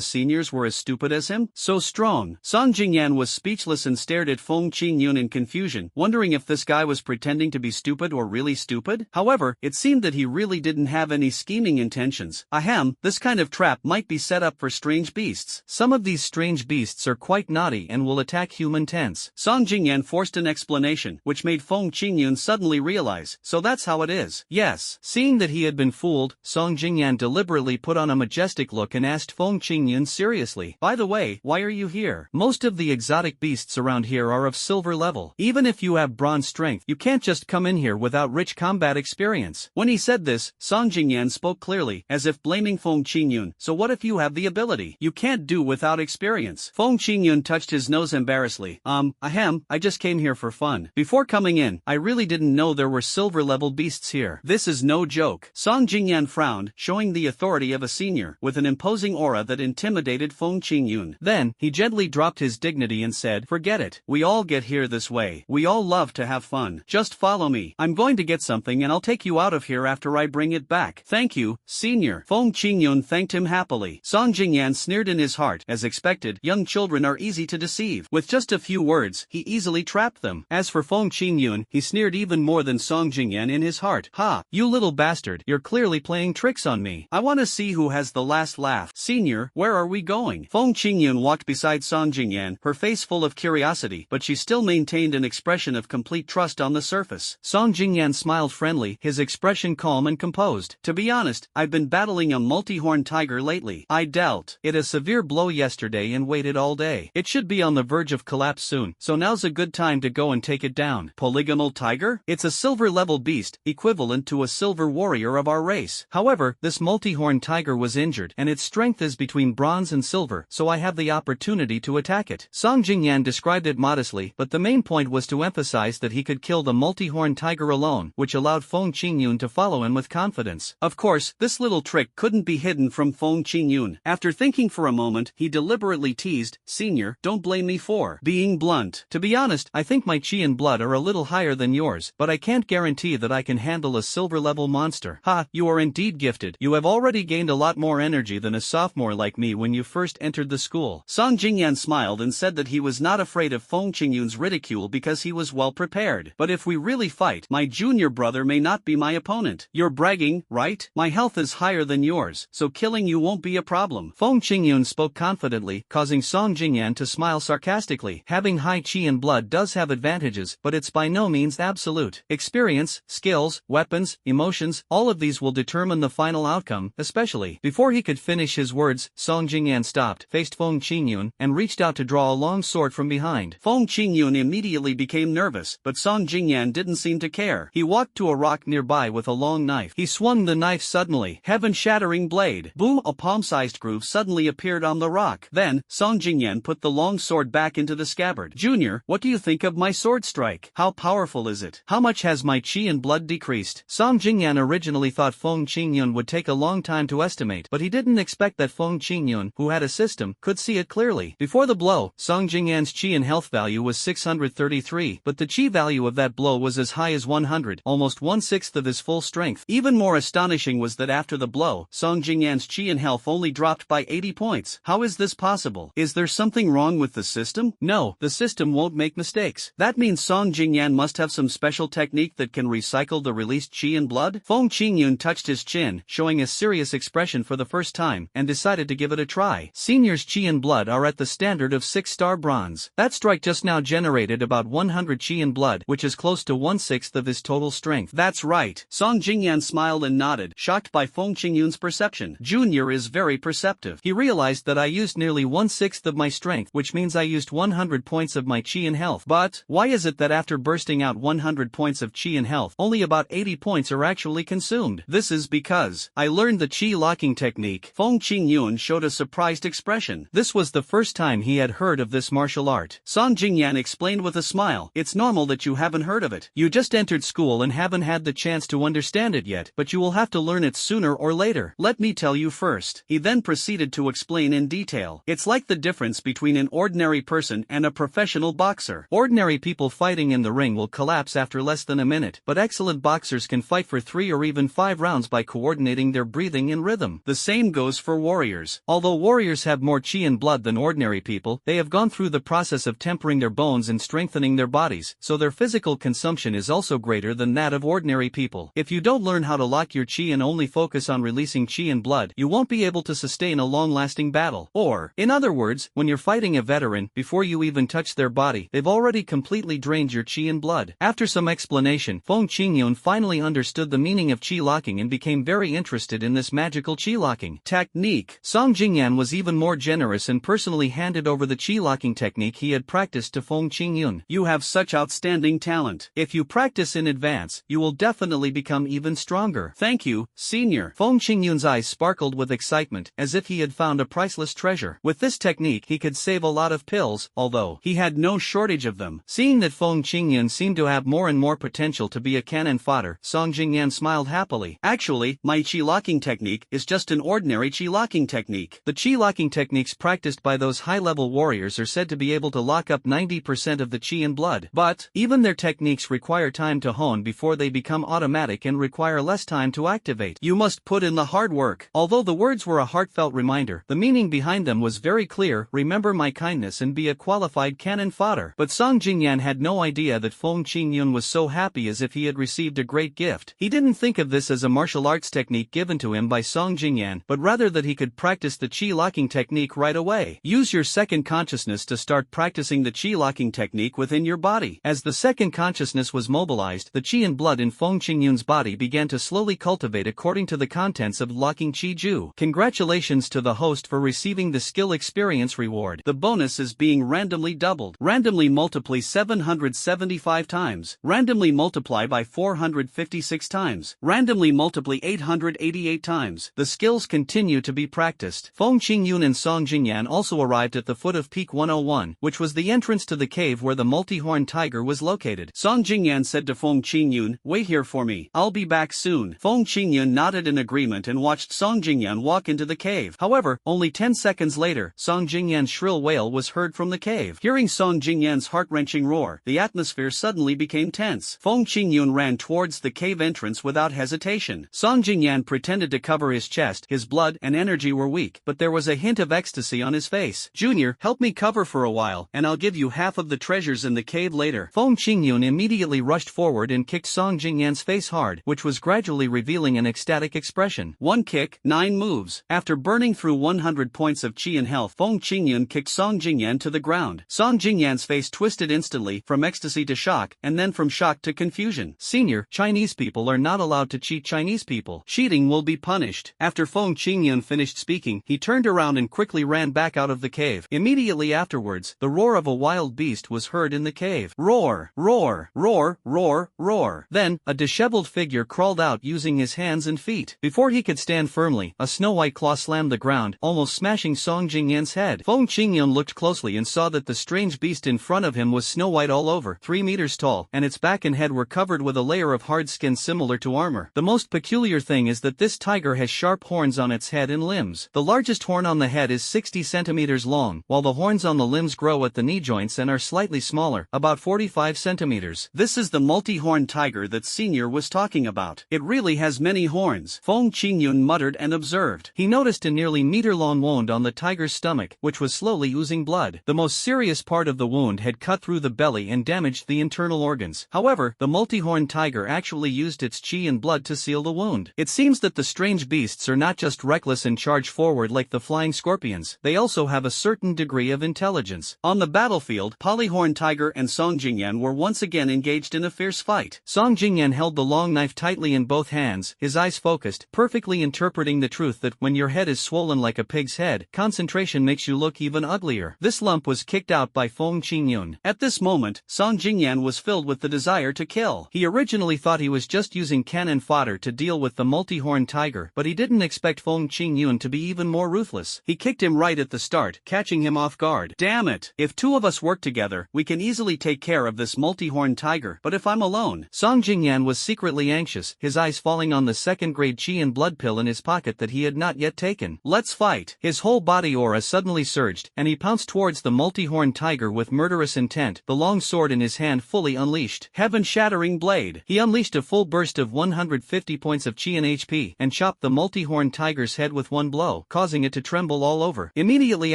seniors were as stupid as him? So strong." Song Jingyan was speechless and stared at Feng Qingyun in confusion, wondering if this guy was pretending to be stupid or really stupid. However, it seemed that he really didn't have any scheming intentions. Ahem, this kind of trap might be set up for strange beasts. Some of these strange beasts are quite naughty and will attack human tents. Song Jingyan forced an explanation, which made Feng Qingyun suddenly realize, so that's how it is. Yes. Seeing that he had been fooled, Song Jingyan deliberately put on a majestic look and asked Feng Qingyun seriously, "By the way, why are you here? Most of the exotic beasts around here are of silver level. Even if you have bronze strength, you can't just come in here without rich combat experience." When he said this, Song Jingyan spoke clearly, as if blaming Feng Qingyun. "So what if you have the ability? You can't do without experience." Feng Qingyun touched his nose embarrassedly. I just came here for fun. Before coming in, I really didn't know there were silver level beasts here. This is no joke." Song Jingyan frowned, showing the authority of a senior, with an imposing aura that intimidated Feng Qingyun. Then, he gently dropped his dignity and said, "Forget it. We all get here this way. We all love to have fun. Just follow me. I'm going to get something and I'll take you out of here after I bring it back." "Thank you, senior." Feng Qingyun thanked him happily. Song Jingyan sneered in his heart. As expected, young children are easy to deceive. With just a few words, he easily trapped them. As for Feng Qingyun, he sneered even more than Song Jingyan in his heart. "Ha, you little bastard, you're clearly playing tricks on me. I want to see who has the last laugh." "Senior, where are we going?" Feng Qingyun walked beside Song Jingyan, her face full of curiosity, but she still maintained an expression of complete trust on the surface. Song Jingyan smiled friendly, his expression calm and composed. "To be honest, I've been battling a multi-horned tiger lately. I dealt it a severe blow yesterday and waited all day. It should be on the verge of collapse soon, so now's a good time to go and take it down." "Polygonal tiger? It's a silver-level beast, equivalent to a silver warrior of our race. However, this multi-horned tiger was injured and its strength is between bronze and silver, so I have the opportunity to attack it." Song Jingyan described it modestly, but the main point was to emphasize that he could kill the multi-horned tiger alone, which allowed Feng Qingyun to follow him with confidence. Of course, this little trick couldn't be hidden from Feng Qingyun. After thinking for a moment, he deliberately teased, "Senior, don't blame me for being blunt. To be honest, I think my chi and blood are a little higher than yours, but I can't guarantee that I can handle a silver-level monster." "Ha, you are indeed gifted. You have already gained a lot more energy than a sophomore like me when you first entered the school." Song Jingyan smiled and said that he was not afraid of Feng Qingyun's ridicule because he was well prepared. "But if we really fight, my junior brother may not be my opponent." "You're bragging, right? My health is higher than yours, so killing you won't be a problem." Feng Qingyun spoke confidently, causing Song Jingyan to smile sarcastically. Having high chi and blood does have advantages, but it's by no means absolute. Experience, skills, weapons, emotions, all of these will determine the final outcome, especially. Before he could finish his words, Song Jingyan stopped, faced Feng Qingyun, and reached out to draw a long sword from behind. Feng Qingyun immediately became nervous, but Song Jingyan didn't seem to care. He walked to a rock nearby with a long knife. He swung the knife suddenly. Heaven-shattering blade. Boom! A palm-sized groove suddenly appeared on the rock. Then, Song Jingyan put the long sword back into the scabbard. Junior, what do you think of my sword strike? How powerful is it? How much has my chi and blood decreased? Song Jingyan originally thought Feng Qingyun would take a long time to estimate, but he didn't expect that Feng Qingyun, who had a system, could see it clearly. Before the blow, Song Jingyan's chi and health value was 633, but the chi value of that blow was as high as 100, almost 1/6 of his full strength. Even more astonishing was that after the blow, Song Jingyan's chi and health only dropped by 80 points. How is this possible? Is there something wrong with the system? No, the system won't make mistakes. That means Song Jingyan must have some special technique that can recycle the released chi and blood? Feng Qingyun touched his chin, showing a serious expression for the first time, and decided to give it a try. Senior's chi and blood are at the standard of 6-star bronze. That strike just now generated about 100 chi and blood, which is close to 1/6 of his total strength. That's right. Song Jingyan smiled and nodded, shocked by Feng Qingyun's perception. Junior is very perceptive. He realized that I used nearly 1/6 of my strength, which means I used 100 points of my chi and health. But, why is it that after bursting out 100 points of chi and health, only about 80 points are actually consumed? This is because I learned the chi locking technique. Feng Qingyun showed a surprised expression. This was the first time he had heard of this martial art. Song Jingyan explained with a smile, "It's normal that you haven't heard of it. You just entered school and haven't had the chance to understand it yet, but you will have to learn it sooner or later. Let me tell you first." He then proceeded to explain in detail. It's like the difference between an ordinary person and a professional boxer. Ordinary people fighting in the ring will collapse after less than a minute, but excellent boxers can fight for 3 or even 5 rounds by coordinating their breathing and rhythm. The same goes for warriors. Although warriors have more chi and blood than ordinary people, they have gone through the process of tempering their bones and strengthening their bodies, so their physical consumption is also greater than that of ordinary people. If you don't learn how to lock your chi and only focus on releasing chi and blood, you won't be able to sustain a long-lasting battle. Or, in other words, when you're fighting a veteran, before you even touch their body, they've already completely drained your chi and blood. After some explanation, Feng Qingyun finally understood the meaning of chi locking and became very interested in this magical chi locking technique. Song Jingyan was even more generous and personally handed over the chi locking technique he had practiced to Feng Qingyun. You have such outstanding talent. If you practice in advance, you will definitely become even stronger. Thank you, senior. Feng Qingyun's eyes sparkled with excitement, as if he had found a priceless treasure. With this technique he could save a lot of pills, although he had no shortage of them. Seeing that Feng Qingyun seemed to have more and more potential to be a cannon fodder, Song Jingyan smiled happily. Actually, my chi locking technique is just an ordinary chi locking technique. The chi locking techniques practiced by those high-level warriors are said to be able to lock up 90% of the chi and blood. But, even their techniques require time to hone before they become automatic and require less time to activate. You must put in the hard work. Although the words were a heartfelt reminder, the meaning behind them was very clear: remember my kindness and be a qualified cannon fodder. But Song Jingyan had no idea that Feng Qingyun was so happy as if he had received a great gift. He didn't think of this as a martial arts technique given to him by Song Jingyan, but rather that he could practice the chi locking technique right away. Use your second consciousness to start practicing the chi locking technique within your body. As the second consciousness was mobilized, the chi and blood in Feng Qingyun's body began to slowly cultivate according to the contents of locking chi ju. Congratulations to the host for receiving the skill experience reward. The bonus is being randomly doubled. Randomly multiply 775 times. Randomly multiply by 456 times. Randomly multiply 888 times. The skills continue to be practiced. Feng Qingyun and Song Jingyan also arrived at the foot of Peak 101, which was the entrance to the cave where the multi-horned tiger was located. Song Jingyan said to Feng Qingyun, "Wait here for me. I'll be back soon." Feng Qingyun nodded in agreement and watched Song Jingyan walk into the cave. However, only 10 seconds later, Song Jingyan's shrill wail was heard from the cave. Hearing Song Jingyan's heart-wrenching roar, the atmosphere suddenly became tense. Feng Qingyun ran towards the cave entrance without hesitation. Song Jingyan pretended to cover his chest. His blood and energy were weak, but there was a hint of ecstasy on his face. "Junior, help me cover for a while, and I'll give you half of the treasures in the cave later." Feng Qingyun immediately rushed forward and kicked Song Jingyan's face hard, which was gradually revealing an ecstatic expression. 1 kick, 9 moves. After burning through 100 points of chi and health, Feng Qingyun kicked Song Jingyan to the ground. Song Jingyan's face twisted instantly, from ecstasy to shock, and then from shock to confusion. "Senior, Chinese people are not allowed to cheat Chinese people. Cheating will be punished." After Feng Qingyun finished speaking, he turned around and quickly ran back out of the cave. Immediately afterwards, the roar of a wild beast was heard in the the cave. Roar, roar, roar, roar, roar. Then, a disheveled figure crawled out using his hands and feet. Before he could stand firmly, a snow-white claw slammed the ground, almost smashing Song Jingyan's head. Feng Qingyun looked closely and saw that the strange beast in front of him was snow-white all over, 3 meters tall, and its back and head were covered with a layer of hard skin similar to armor. The most peculiar thing is that this tiger has sharp horns on its head and limbs. The largest horn on the head is 60 centimeters long, while the horns on the limbs grow at the knee joints and are slightly smaller, about 45 centimeters. This is the multi-horned tiger that Senior was talking about. It really has many horns, Feng Qingyun muttered and observed. He noticed a nearly meter-long wound on the tiger's stomach, which was slowly oozing blood. The most serious part of the wound had cut through the belly and damaged the internal organs. However, the multi-horned tiger actually used its qi and blood to seal the wound. It seems that the strange beasts are not just reckless and charge forward like the flying scorpions, they also have a certain degree of intelligence. On the battlefield, Polyhorn Tiger and Song Jingyan were once again engaged in a fierce fight. Song Jingyan held the long knife tightly in both hands, his eyes focused, perfectly interpreting the truth that when your head is swollen like a pig's head, concentration makes you look even uglier. This lump was kicked out by Feng Qingyun. At this moment, Song Jingyan was filled with the desire to kill. He originally thought he was just using cannon fodder to deal with the multi-horned tiger, but he didn't expect Feng Qingyun to be even more ruthless. He kicked him right at the start, catching him off guard. Damn it! If two of us work together, we can easily take care of this multi-horned tiger, but if I'm alone... Song Jingyan was secretly anxious, his eyes falling on the second-grade qi and blood pill in his pocket that he had not yet taken. Let's fight! His whole body aura suddenly surged, and he pounced towards the multi-horned tiger with murderous intent, the long sword in his hand fully unleashed. Heaven-shattering blade! He unleashed a full burst of 150 points of qi and HP, and chopped the multi-horned tiger's head with one blow, causing it to tremble all over. Immediately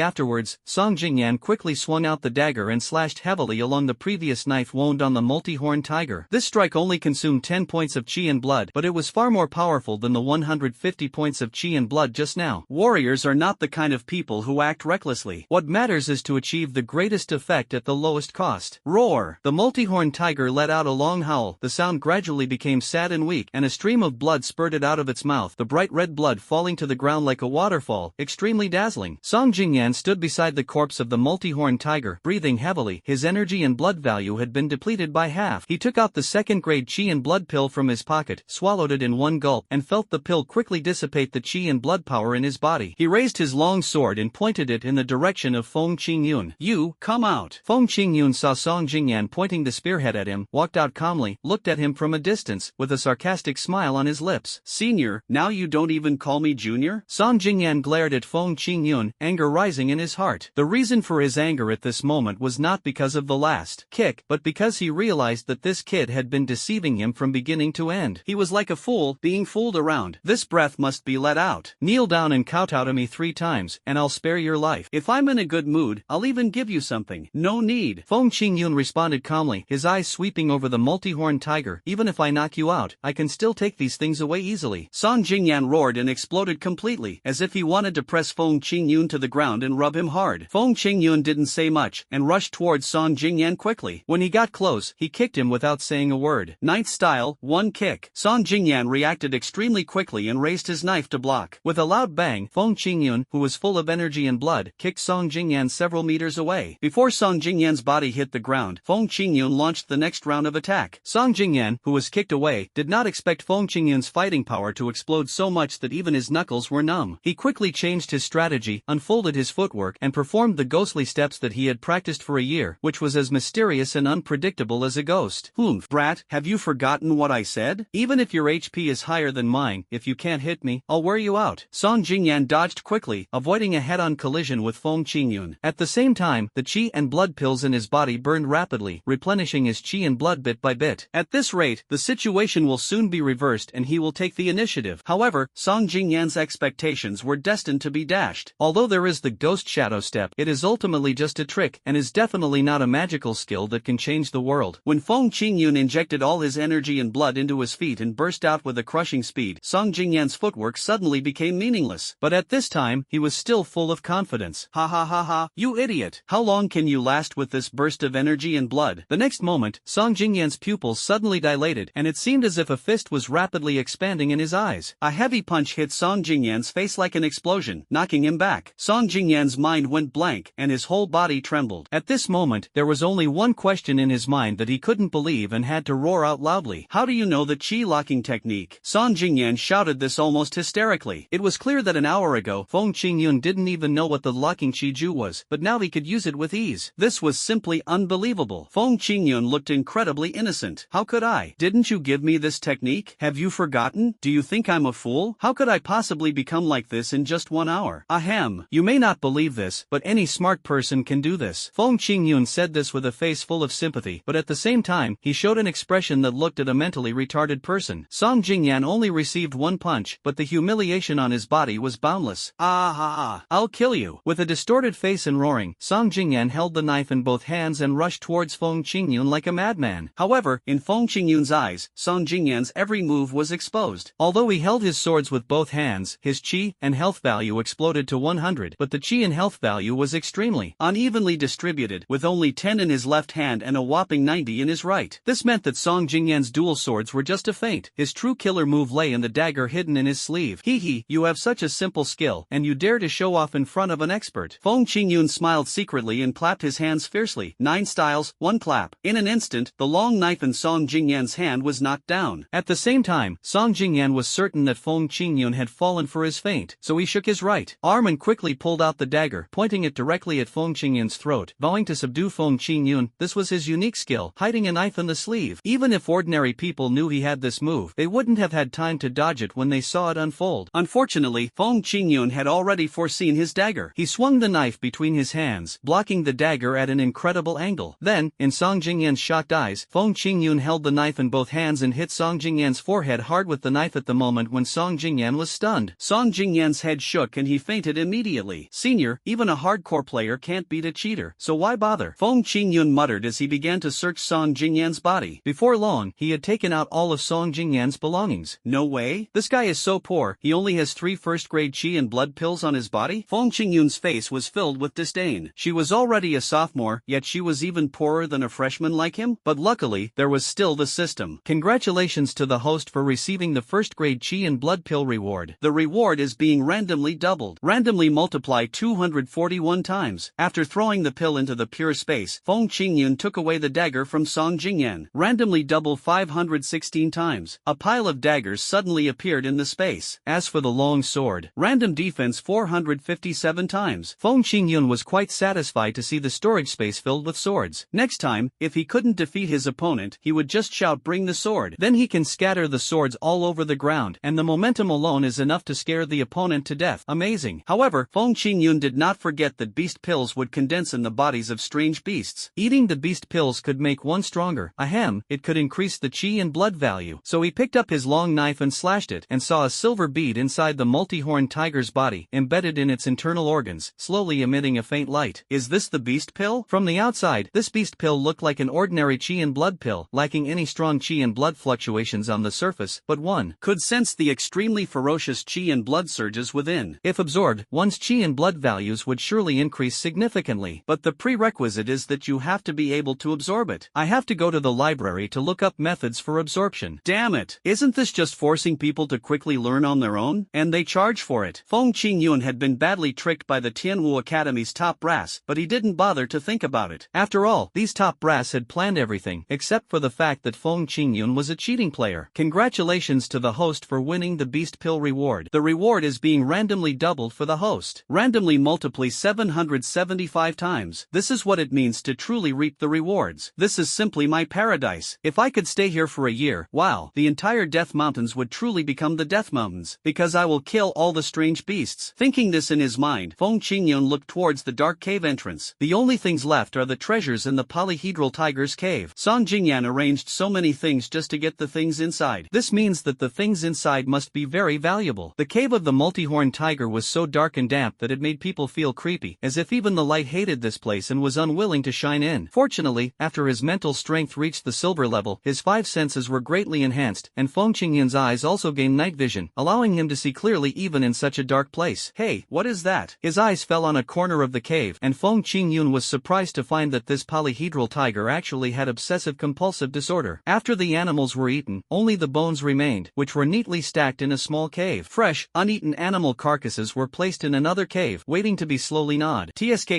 afterwards, Song Jingyan quickly swung out the dagger and slashed heavily along the previous knife wound on the multi-horned tiger. This strike only consumed 10 points of qi and blood, but it was far more powerful than the 150 points of qi and blood just now. Warriors are not the kind of people who act recklessly. What matters is to achieve the greatest effect at the lowest cost. Roar! The multi-horned tiger let out a long howl. The sound gradually became sad and weak, and a stream of blood spurted out of its mouth, the bright red blood falling to the ground like a waterfall, extremely dazzling. Song Jingyan stood beside the corpse of the multi-horned tiger, breathing heavily. His energy and blood value had been depleted by half. He took out the second-grade qi and blood pill from his pocket, swallowed it in one gulp, and felt the pill quickly dissipate the qi and blood power in his body. He raised his long sword and pointed it in the direction of Feng Qingyun. You, come out! Feng Qingyun saw Song Jingyan pointing the spearhead at him, walked out calmly, looked at him from a distance, with a sarcastic smile on his lips. Senior, now you don't even call me Junior? Song Jingyan glared at Feng Qingyun, anger rising in his heart. The reason for his anger at this moment was not because of the last kick, but because he realized that this kid had been deceiving him from beginning to end. He was like a fool, being fooled around. This breath must be let out. Kneel down and kowtow to me 3 times, and I'll spare your life. If I'm in a good mood, I'll even give you something. No need. Feng Qingyun responded calmly, his eyes sweeping over the multi-horned tiger. Even if I knock you out, I can still take these things away easily. Song Jingyan roared and exploded completely, as if he wanted to press Feng Qingyun to the ground and rub him hard. Feng Qingyun didn't say much, and rushed towards Song Jingyan quickly. When he got close, he kicked him without saying a word. Ninth style, one kick. Song Jingyan reacted extremely quickly and raised his knife to block. With a loud bang, Feng Qingyun, who was full of energy and blood, kicked Song Jingyan several meters away. Before Song Jingyan's body hit the ground, Feng Qingyun launched the next round of attack. Song Jingyan, who was kicked away, did not expect Feng Qingyun's fighting power to explode so much that even his knuckles were numb. He quickly changed his strategy, unfolded his footwork, and performed the ghostly steps that he had practiced for a year, which was as mysterious and unpredictable as a ghost. Brat, have you forgotten what I said? Even if your HP is higher than mine, if you can't hit me, I'll wear you out. Song Jingyan dodged quickly, avoiding a head-on collision with Feng Qingyun. At the same time, the qi and blood pills in his body burned rapidly, replenishing his qi and blood bit by bit. At this rate, the situation will soon be reversed and he will take the initiative. However, Song Jingyan's expectations were destined to be dashed. Although there is the ghost shadow step, it is ultimately just a trick, and is definitely not a magical skill that can change the world. When Feng Qingyun injected all his energy and blood into his feet and burst out with a crushing speed, Song Jingyan's footwork suddenly became meaningless. But at this time, he was still full of confidence. Ha ha ha ha, you idiot! How long can you last with this burst of energy and blood? The next moment, Song Jingyan's pupils suddenly dilated, and it seemed as if a fist was rapidly expanding in his eyes. A heavy punch hit Song Jingyan's face like an explosion, knocking him back. Song Jingyan's mind went blank, and his whole body trembled. At this moment, there was only one question in his mind that he couldn't believe and had to roar out loudly. How do you know the chi locking technique? Song Jingyan shouted this almost hysterically. It was clear that an hour ago, Feng Qingyun didn't even know what the locking chi ju was, but now he could use it with ease. This was simply unbelievable. Feng Qingyun looked incredibly innocent. How could I? Didn't you give me this technique? Have you forgotten? Do you think I'm a fool? How could I possibly become like this in just 1 hour? Ahem. You may not believe this, but any smart person can do this. Feng Qingyun said this with a face full of sympathy, but at the same time, he showed an expression that looked at a mentally retarded person. Song Jingyan only received one punch, but the humiliation on his body was boundless. Ah ha ha. I'll kill you. With a distorted face and roaring, Song Jingyan held the knife in both hands and rushed towards Feng Qingyun like a madman. However, in Feng Qingyun's eyes, Song Jingyan's every move was exposed. Although he held his swords with both hands, his chi and health value exploded to 100, but the chi and health value was extremely unevenly distributed, with only 10 in his left hand and a whopping 90 in his right. This meant that Song Jingyan's dual swords were just a feint. His true killer move lay in the dagger hidden in his sleeve. Hee, you have such a simple skill, and you dare to show off in front of an expert. Feng Qingyun smiled secretly and clapped his hands fiercely. 9 styles, 1 clap. In an instant, the long knife in Song Jingyan's hand was knocked down. At the same time, Song Jingyan was certain that Feng Qingyun had fallen for his feint, so he shook his right arm and quickly pulled out the dagger, pointing it directly at Feng Qingyun's throat, vowing to subdue Feng Qingyun. This was his unique skill, hiding a knife in the sleeve. Even if ordinary people knew he had this move, they wouldn't have had time to dodge it when they saw it unfold. Unfortunately, Feng Qingyun had already foreseen his dagger. He swung the knife between his hands, blocking the dagger at an incredible angle. Then, in Song Jingyan's shocked eyes, Feng Qingyun held the knife in both hands and hit Song Jingyan's forehead hard with the knife at the moment when Song Jingyan was stunned. Song Jingyan's head shook and he fainted immediately. Senior, even a hardcore player can't beat a cheater, so why bother? Feng Qingyun muttered as he began to search Song Jingyan's body. Before long, he had taken out all of Song Jingyan's belongings. No way? This guy is so poor, he only has 3 first-grade chi and blood pills on his body? Feng Qingyun's face was filled with disdain. She was already a sophomore, yet she was even poorer than a freshman like him? But luckily, there was still the system. Congratulations to the host for receiving the first-grade chi and blood pill reward. The reward is being randomly doubled. Randomly multiply 241 times. After throwing the pill into the pure space, Feng Qingyun took away the dagger from Song Jingyan. Randomly double 516 times. A pile of daggers suddenly appeared in the space. As for the long sword, random defense 457 times. Feng Qingyun was quite satisfied to see the storage space filled with swords. Next time, if he couldn't defeat his opponent, he would just shout, "Bring the sword." Then he can scatter the swords all over the ground, and the momentum alone is enough to scare the opponent to death. Amazing. However, Feng Qingyun did not forget that beast pills would condense in the bodies of strange beasts. Eating the beast pills could make one stronger. Ahem, it could increase the chi and blood value. So he picked up his long knife and slashed it, and saw a silver bead inside the multi-horned tiger's body, embedded in its internal organs, slowly emitting a faint light. Is this the beast pill? From the outside, this beast pill looked like an ordinary chi and blood pill, lacking any strong chi and blood fluctuations on the surface, but one could sense the extremely ferocious chi and blood surges within. If absorbed, one's chi and blood values would surely increase significantly, but the prerequisite is that you have to be able to absorb it. I have to go to the library to look up methods for absorption. Damn it! Isn't this just forcing people to quickly learn on their own? And they charge for it. Feng Qingyun had been badly tricked by the Tianwu Academy's top brass, but he didn't bother to think about it. After all, these top brass had planned everything, except for the fact that Feng Qingyun was a cheating player. Congratulations to the host for winning the beast pill reward. The reward is being randomly doubled for the host. Randomly multiply 775 times. This is what it means to truly reap the rewards. This is simply my paradise. If I could stay here for a year, wow, the entire Death Mountains would truly become the Death Mountains, because I will kill all the strange beasts. Thinking this in his mind, Feng Qingyun looked towards the dark cave entrance. The only things left are the treasures in the polyhedral tiger's cave. Song Jingyan arranged so many things just to get the things inside. This means that the things inside must be very valuable. The cave of the multi-horned tiger was so dark and damp that it made people feel creepy, as if even the light hated this place and was unwilling to shine in. Fortunately, after his mental strength reached the silver level, his 5 senses were greatly enhanced, and Feng Qingyun's eyes also gained night vision, allowing him to see clearly even in such a dark place. Hey, what is that? His eyes fell on a corner of the cave, and Feng Qingyun was surprised to find that this polyhedral tiger actually had obsessive-compulsive disorder. After the animals were eaten, only the bones remained, which were neatly stacked in a small cave. Fresh, uneaten animal carcasses were placed in another cave, waiting to be slowly gnawed. TSK,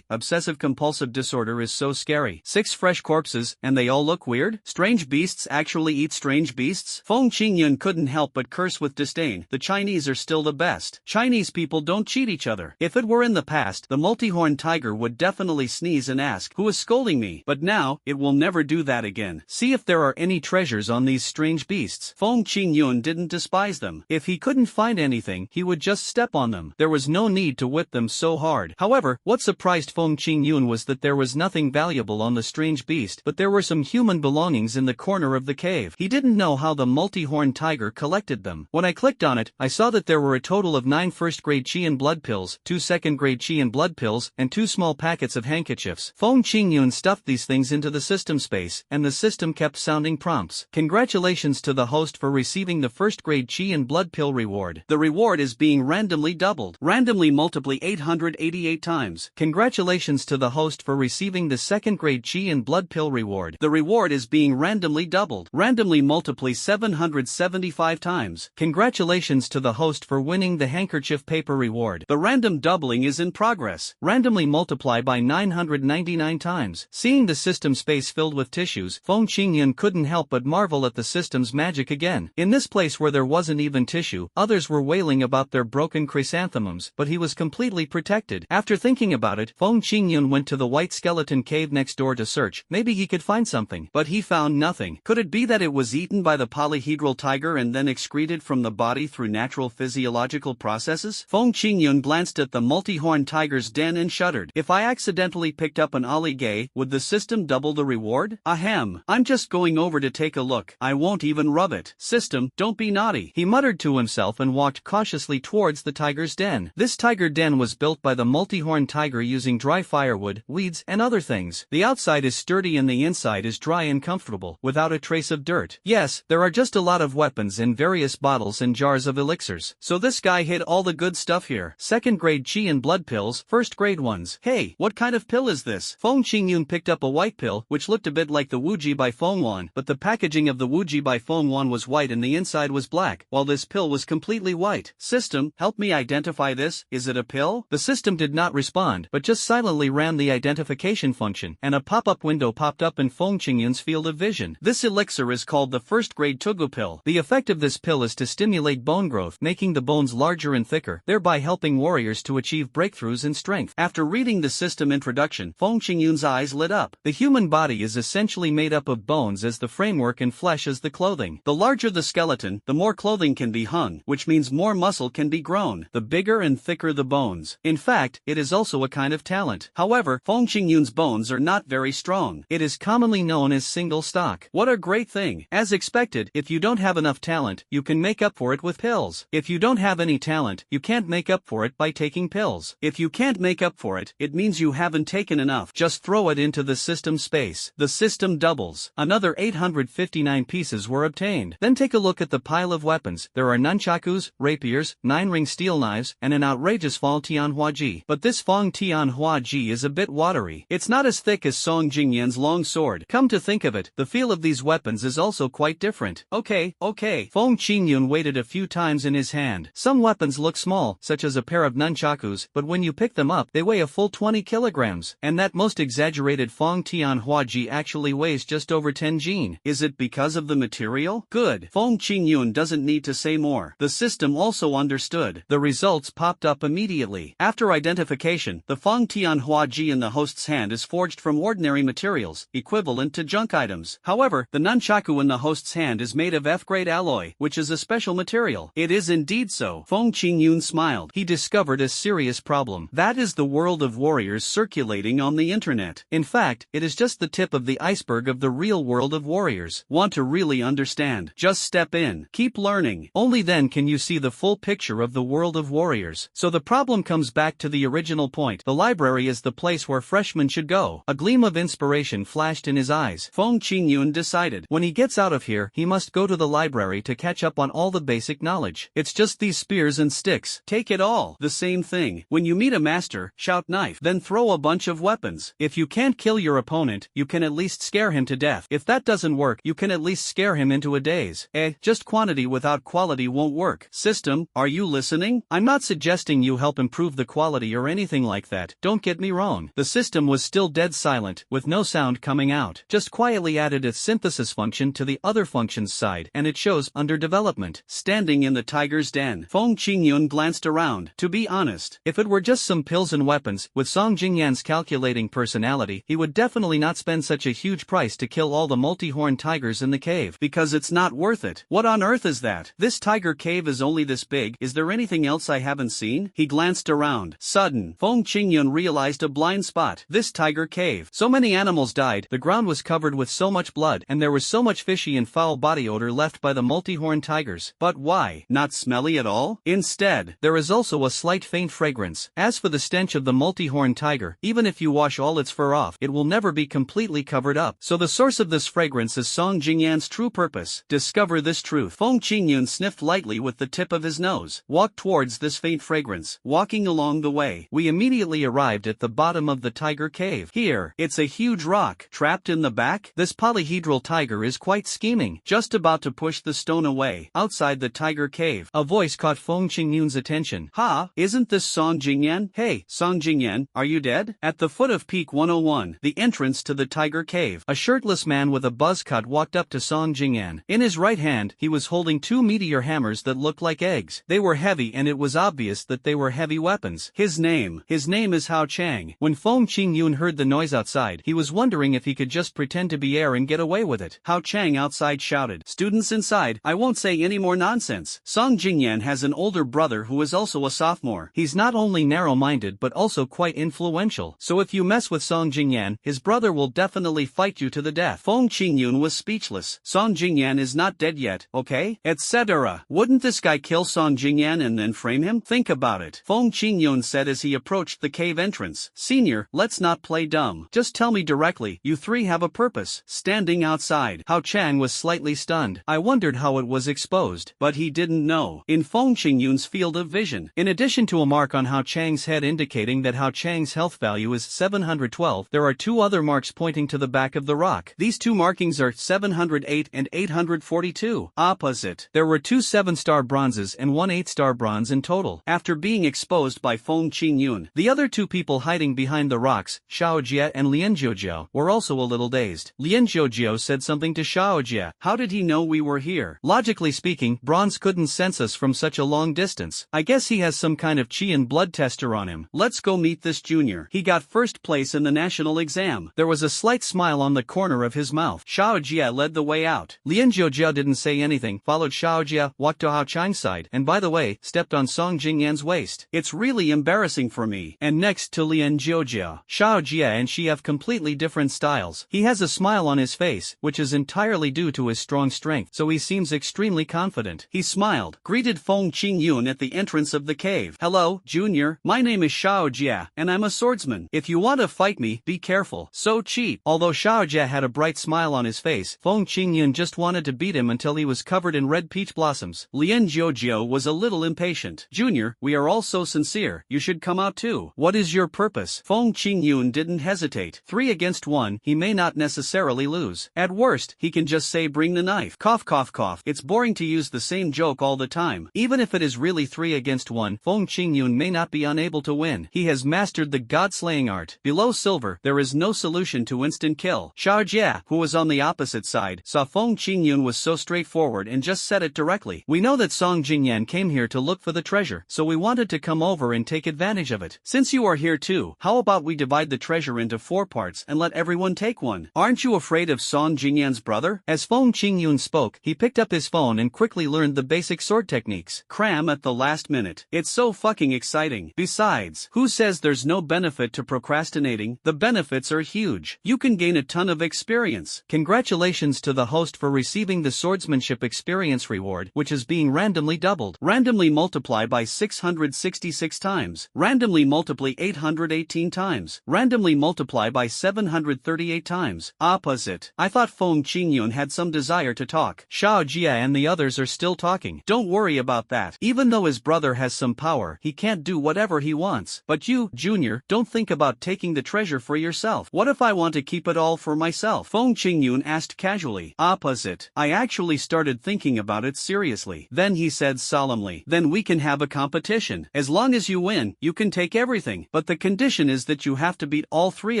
obsessive-compulsive compulsive disorder is so scary. 6 fresh corpses, and they all look weird? Strange beasts actually eat strange beasts? Feng Qingyun couldn't help but curse with disdain. The Chinese are still the best. Chinese people don't cheat each other. If it were in the past, the multi-horned tiger would definitely sneeze and ask, "Who is scolding me?" But now, it will never do that again. See if there are any treasures on these strange beasts. Feng Qingyun didn't despise them. If he couldn't find anything, he would just step on them. There was no need to whip them so hard. However, what surprised Feng Qingyun was that there was nothing valuable on the strange beast, but there were some human belongings in the corner of the cave. He didn't know how the multi-horned tiger collected them. When I clicked on it, I saw that there were a total of 9 first-grade qi and blood pills, 2 second-grade qi and blood pills, and 2 small packets of handkerchiefs. Feng Qingyun stuffed these things into the system space, and the system kept sounding prompts. Congratulations to the host for receiving the first-grade qi and blood pill reward. The reward is being randomly doubled. Randomly multiply 888 times. Congratulations to the host for receiving the second-grade qi and blood pill reward. The reward is being randomly doubled. Randomly multiply 775 times. Congratulations to the host for winning the handkerchief paper reward. The random doubling is in progress. Randomly multiply by 999 times. Seeing the system space filled with tissues, Feng Qingyun couldn't help but marvel at the system's magic again. In this place where there wasn't even tissue, others were wailing about their broken chrysanthemums, but he was completely protected. After thinking about it, Feng Qingyun went to the white skeleton cave next door to search. Maybe he could find something. But he found nothing. Could it be that it was eaten by the polyhedral tiger and then excreted from the body through natural physiological processes? Feng Qingyun glanced at the multi-horned tiger's den and shuddered. If I accidentally picked up an oligay, would the system double the reward? Ahem. I'm just going over to take a look. I won't even rub it. System, don't be naughty. He muttered to himself and walked cautiously towards the tiger's den. This tiger den was built by the multi-horned tiger using dry firewood, weeds, and other things. The outside is sturdy and the inside is dry and comfortable, without a trace of dirt. Yes, there are just a lot of weapons in various bottles and jars of elixirs. So this guy hid all the good stuff here. Second-grade qi and blood pills, first-grade ones. Hey, what kind of pill is this? Feng Qingyun picked up a white pill, which looked a bit like the Wuji by Feng Wan, but the packaging of the Wuji by Feng Wan was white and the inside was black, while this pill was completely white. System, help me identify this. Is it a pill? The system did not respond, but just silently ran the identification function, and a pop-up window popped up in Feng Qingyun's field of vision. This elixir is called the first-grade Tugu pill. The effect of this pill is to stimulate bone growth, making the bones larger and thicker, thereby helping warriors to achieve breakthroughs in strength. After reading the system introduction, Feng Qingyun's eyes lit up. The human body is essentially made up of bones as the framework and flesh as the clothing. The larger the skeleton, the more clothing can be hung, which means more muscle can be grown. The bigger and thicker the bones. In fact, it is also a kind of talent. However, Feng Qingyun's bones are not very strong. It is commonly known as single stock. What a great thing. As expected, if you don't have enough talent, you can make up for it with pills. If you don't have any talent, you can't make up for it by taking pills. If you can't make up for it, it means you haven't taken enough. Just throw it into the system space. The system doubles. Another 859 pieces were obtained. Then take a look at the pile of weapons. There are nunchakus, rapiers, 9-ring steel knives, and an outrageous Fang Tianhua Ji. But this Fang Tianhua Ji is a bit watery. It's not as thick as Song Jingyan's long sword. Come to think of it, the feel of these weapons is also quite different. Okay. Feng Qingyun waited a few times in his hand. Some weapons look small, such as a pair of nunchakus, but when you pick them up, they weigh a full 20 kilograms. And that most exaggerated Fang Tianhua Ji actually weighs just over 10 jin. Is it because of the material? Good. Feng Qingyun doesn't need to say more. The system also understood. The results popped up immediately. After identification, the Fang Tianhua Ji in the host's hand is forged from ordinary materials, equivalent to junk items. However, the nunchaku in the host's hand is made of F-grade alloy, which is a special material. It is indeed so. Feng Qingyun smiled. He discovered a serious problem. That is the world of warriors circulating on the internet. In fact, it is just the tip of the iceberg of the real world of warriors. Want to really understand? Just step in. Keep learning. Only then can you see the full picture of the world of warriors. So the problem comes back to the original point. The library is the place where freshmen should go. A gleam of inspiration flashed in his eyes. Feng Qingyun decided, when he gets out of here, he must go to the library to catch up on all the basic knowledge. It's just these spears and sticks. Take it all. The same thing. When you meet a master, shout knife, then throw a bunch of weapons. If you can't kill your opponent, you can at least scare him to death. If that doesn't work, you can at least scare him into a daze. Just quantity without quality won't work. System, are you listening? I'm not suggesting you help improve the quality or anything like that. Don't get me wrong. long. The system was still dead silent, with no sound coming out. Just quietly added its synthesis function to the other functions side, and it shows under development. Standing in the tiger's den, Feng Qingyun glanced around. To be honest, if it were just some pills and weapons, with Song Jingyan's calculating personality, he would definitely not spend such a huge price to kill all the multi-horned tigers in the cave, because it's not worth it. What on earth is that? This tiger cave is only this big. Is there anything else I haven't seen? He glanced around. Sudden, Feng Qingyun realized a blind spot. This tiger cave. So many animals died, the ground was covered with so much blood, and there was so much fishy and foul body odor left by the multi-horned tigers. But why? Not smelly at all? Instead, there is also a slight faint fragrance. As for the stench of the multi-horned tiger, even if you wash all its fur off, it will never be completely covered up. So the source of this fragrance is Song Jingyan's true purpose. Discover this truth. Feng Qingyun sniffed lightly with the tip of his nose. Walked towards this faint fragrance. Walking along the way, we immediately arrived at the bottom of the tiger cave. Here, it's a huge rock. Trapped in the back, this polyhedral tiger is quite scheming. Just about to push the stone away. Outside the tiger cave, a voice caught Feng Qingyun's attention. Ha, isn't this Song Jingyan? Hey, Song Jingyan, are you dead? At the foot of Peak 101, the entrance to the tiger cave, a shirtless man with a buzz cut walked up to Song Jingyan. In his right hand, he was holding two meteor hammers that looked like eggs. They were heavy, and it was obvious that they were heavy weapons. His name is Hao Chang. When Feng Qingyun heard the noise outside, he was wondering if he could just pretend to be air and get away with it. Hao Chang outside shouted, "Students inside, I won't say any more nonsense." Song Jingyan has an older brother who is also a sophomore. He's not only narrow-minded but also quite influential. So if you mess with Song Jingyan, his brother will definitely fight you to the death. Feng Qingyun was speechless. Song Jingyan is not dead yet, okay? Etc. Wouldn't this guy kill Song Jingyan and then frame him? Think about it. Feng Qingyun said as he approached the cave entrance. Senior, let's not play dumb. Just tell me directly, you three have a purpose. Standing outside, Hao Chang was slightly stunned. I wondered how it was exposed, but he didn't know. In Feng Qingyun's field of vision, in addition to a mark on Hao Chang's head indicating that Hao Chang's health value is 712, there are two other marks pointing to the back of the rock. These two markings are 708 and 842. Opposite. There were two 7-star bronzes and one 8-star bronze in total. After being exposed by Feng Qingyun, the other two people hiding behind the rocks, Xiao Jie and Lian Jiujiao, were also a little dazed. Lian Jiujiao said something to Xiao Jie. How did he know we were here? Logically speaking, bronze couldn't sense us from such a long distance. I guess he has some kind of qi and blood tester on him. Let's go meet this junior. He got first place in the national exam. There was a slight smile on the corner of his mouth. Xiao Jie led the way out. Lian Jiujiao didn't say anything, followed Xiao Jie, walked to Hao Chang's side, and by the way, stepped on Song Jingyan's waist. It's really embarrassing for me. And next to Lian Jiujiao, Xiao Jie and she have completely different styles. He has a smile on his face, which is entirely due to his strong strength, so he seems extremely confident. He smiled, greeted Feng Qingyun at the entrance of the cave. Hello, junior. My name is Xiao Jie, and I'm a swordsman. If you want to fight me, be careful. So cheap. Although Xiao Jie had a bright smile on his face, Feng Qingyun just wanted to beat him until he was covered in red peach blossoms. Lian Jiujiao was a little impatient. Junior, we are all so sincere, you should come out too. What is your purpose? Feng Qingyun didn't hesitate. 3 against 1, he may not necessarily lose. At worst, he can just say bring the knife. Cough cough cough. It's boring to use the same joke all the time. Even if it is really 3 against 1, Feng Qingyun may not be unable to win. He has mastered the god-slaying art. Below silver, there is no solution to instant kill. Xiao Jie, who was on the opposite side, saw Feng Qingyun was so straightforward and just said it directly. We know that Song Jingyan came here to look for the treasure, so we wanted to come over and take advantage of it. Since you are here too, how about we divide the treasure into 4 parts and let everyone take one? Aren't you afraid of Song Jingyan's brother? As Feng Qingyun spoke, he picked up his phone and quickly learned the basic sword techniques. Cram at the last minute. It's so fucking exciting. Besides, who says there's no benefit to procrastinating? The benefits are huge. You can gain a ton of experience. Congratulations to the host for receiving the swordsmanship experience reward, which is being randomly doubled. Randomly multiply by 666 times. Randomly multiply 818 times. Randomly multiply by 738 times. Opposite. I thought Feng Qingyun had some desire to talk. Xiao Jie and the others are still talking. Don't worry about that. Even though his brother has some power, he can't do whatever he wants. But you, Junior, don't think about taking the treasure for yourself. What if I want to keep it all for myself? Feng Qingyun asked casually. Opposite. I actually started thinking about it seriously. Then he said solemnly, then we can have a competition. As long as you win, you can take everything. But the condition condition is that you have to beat all three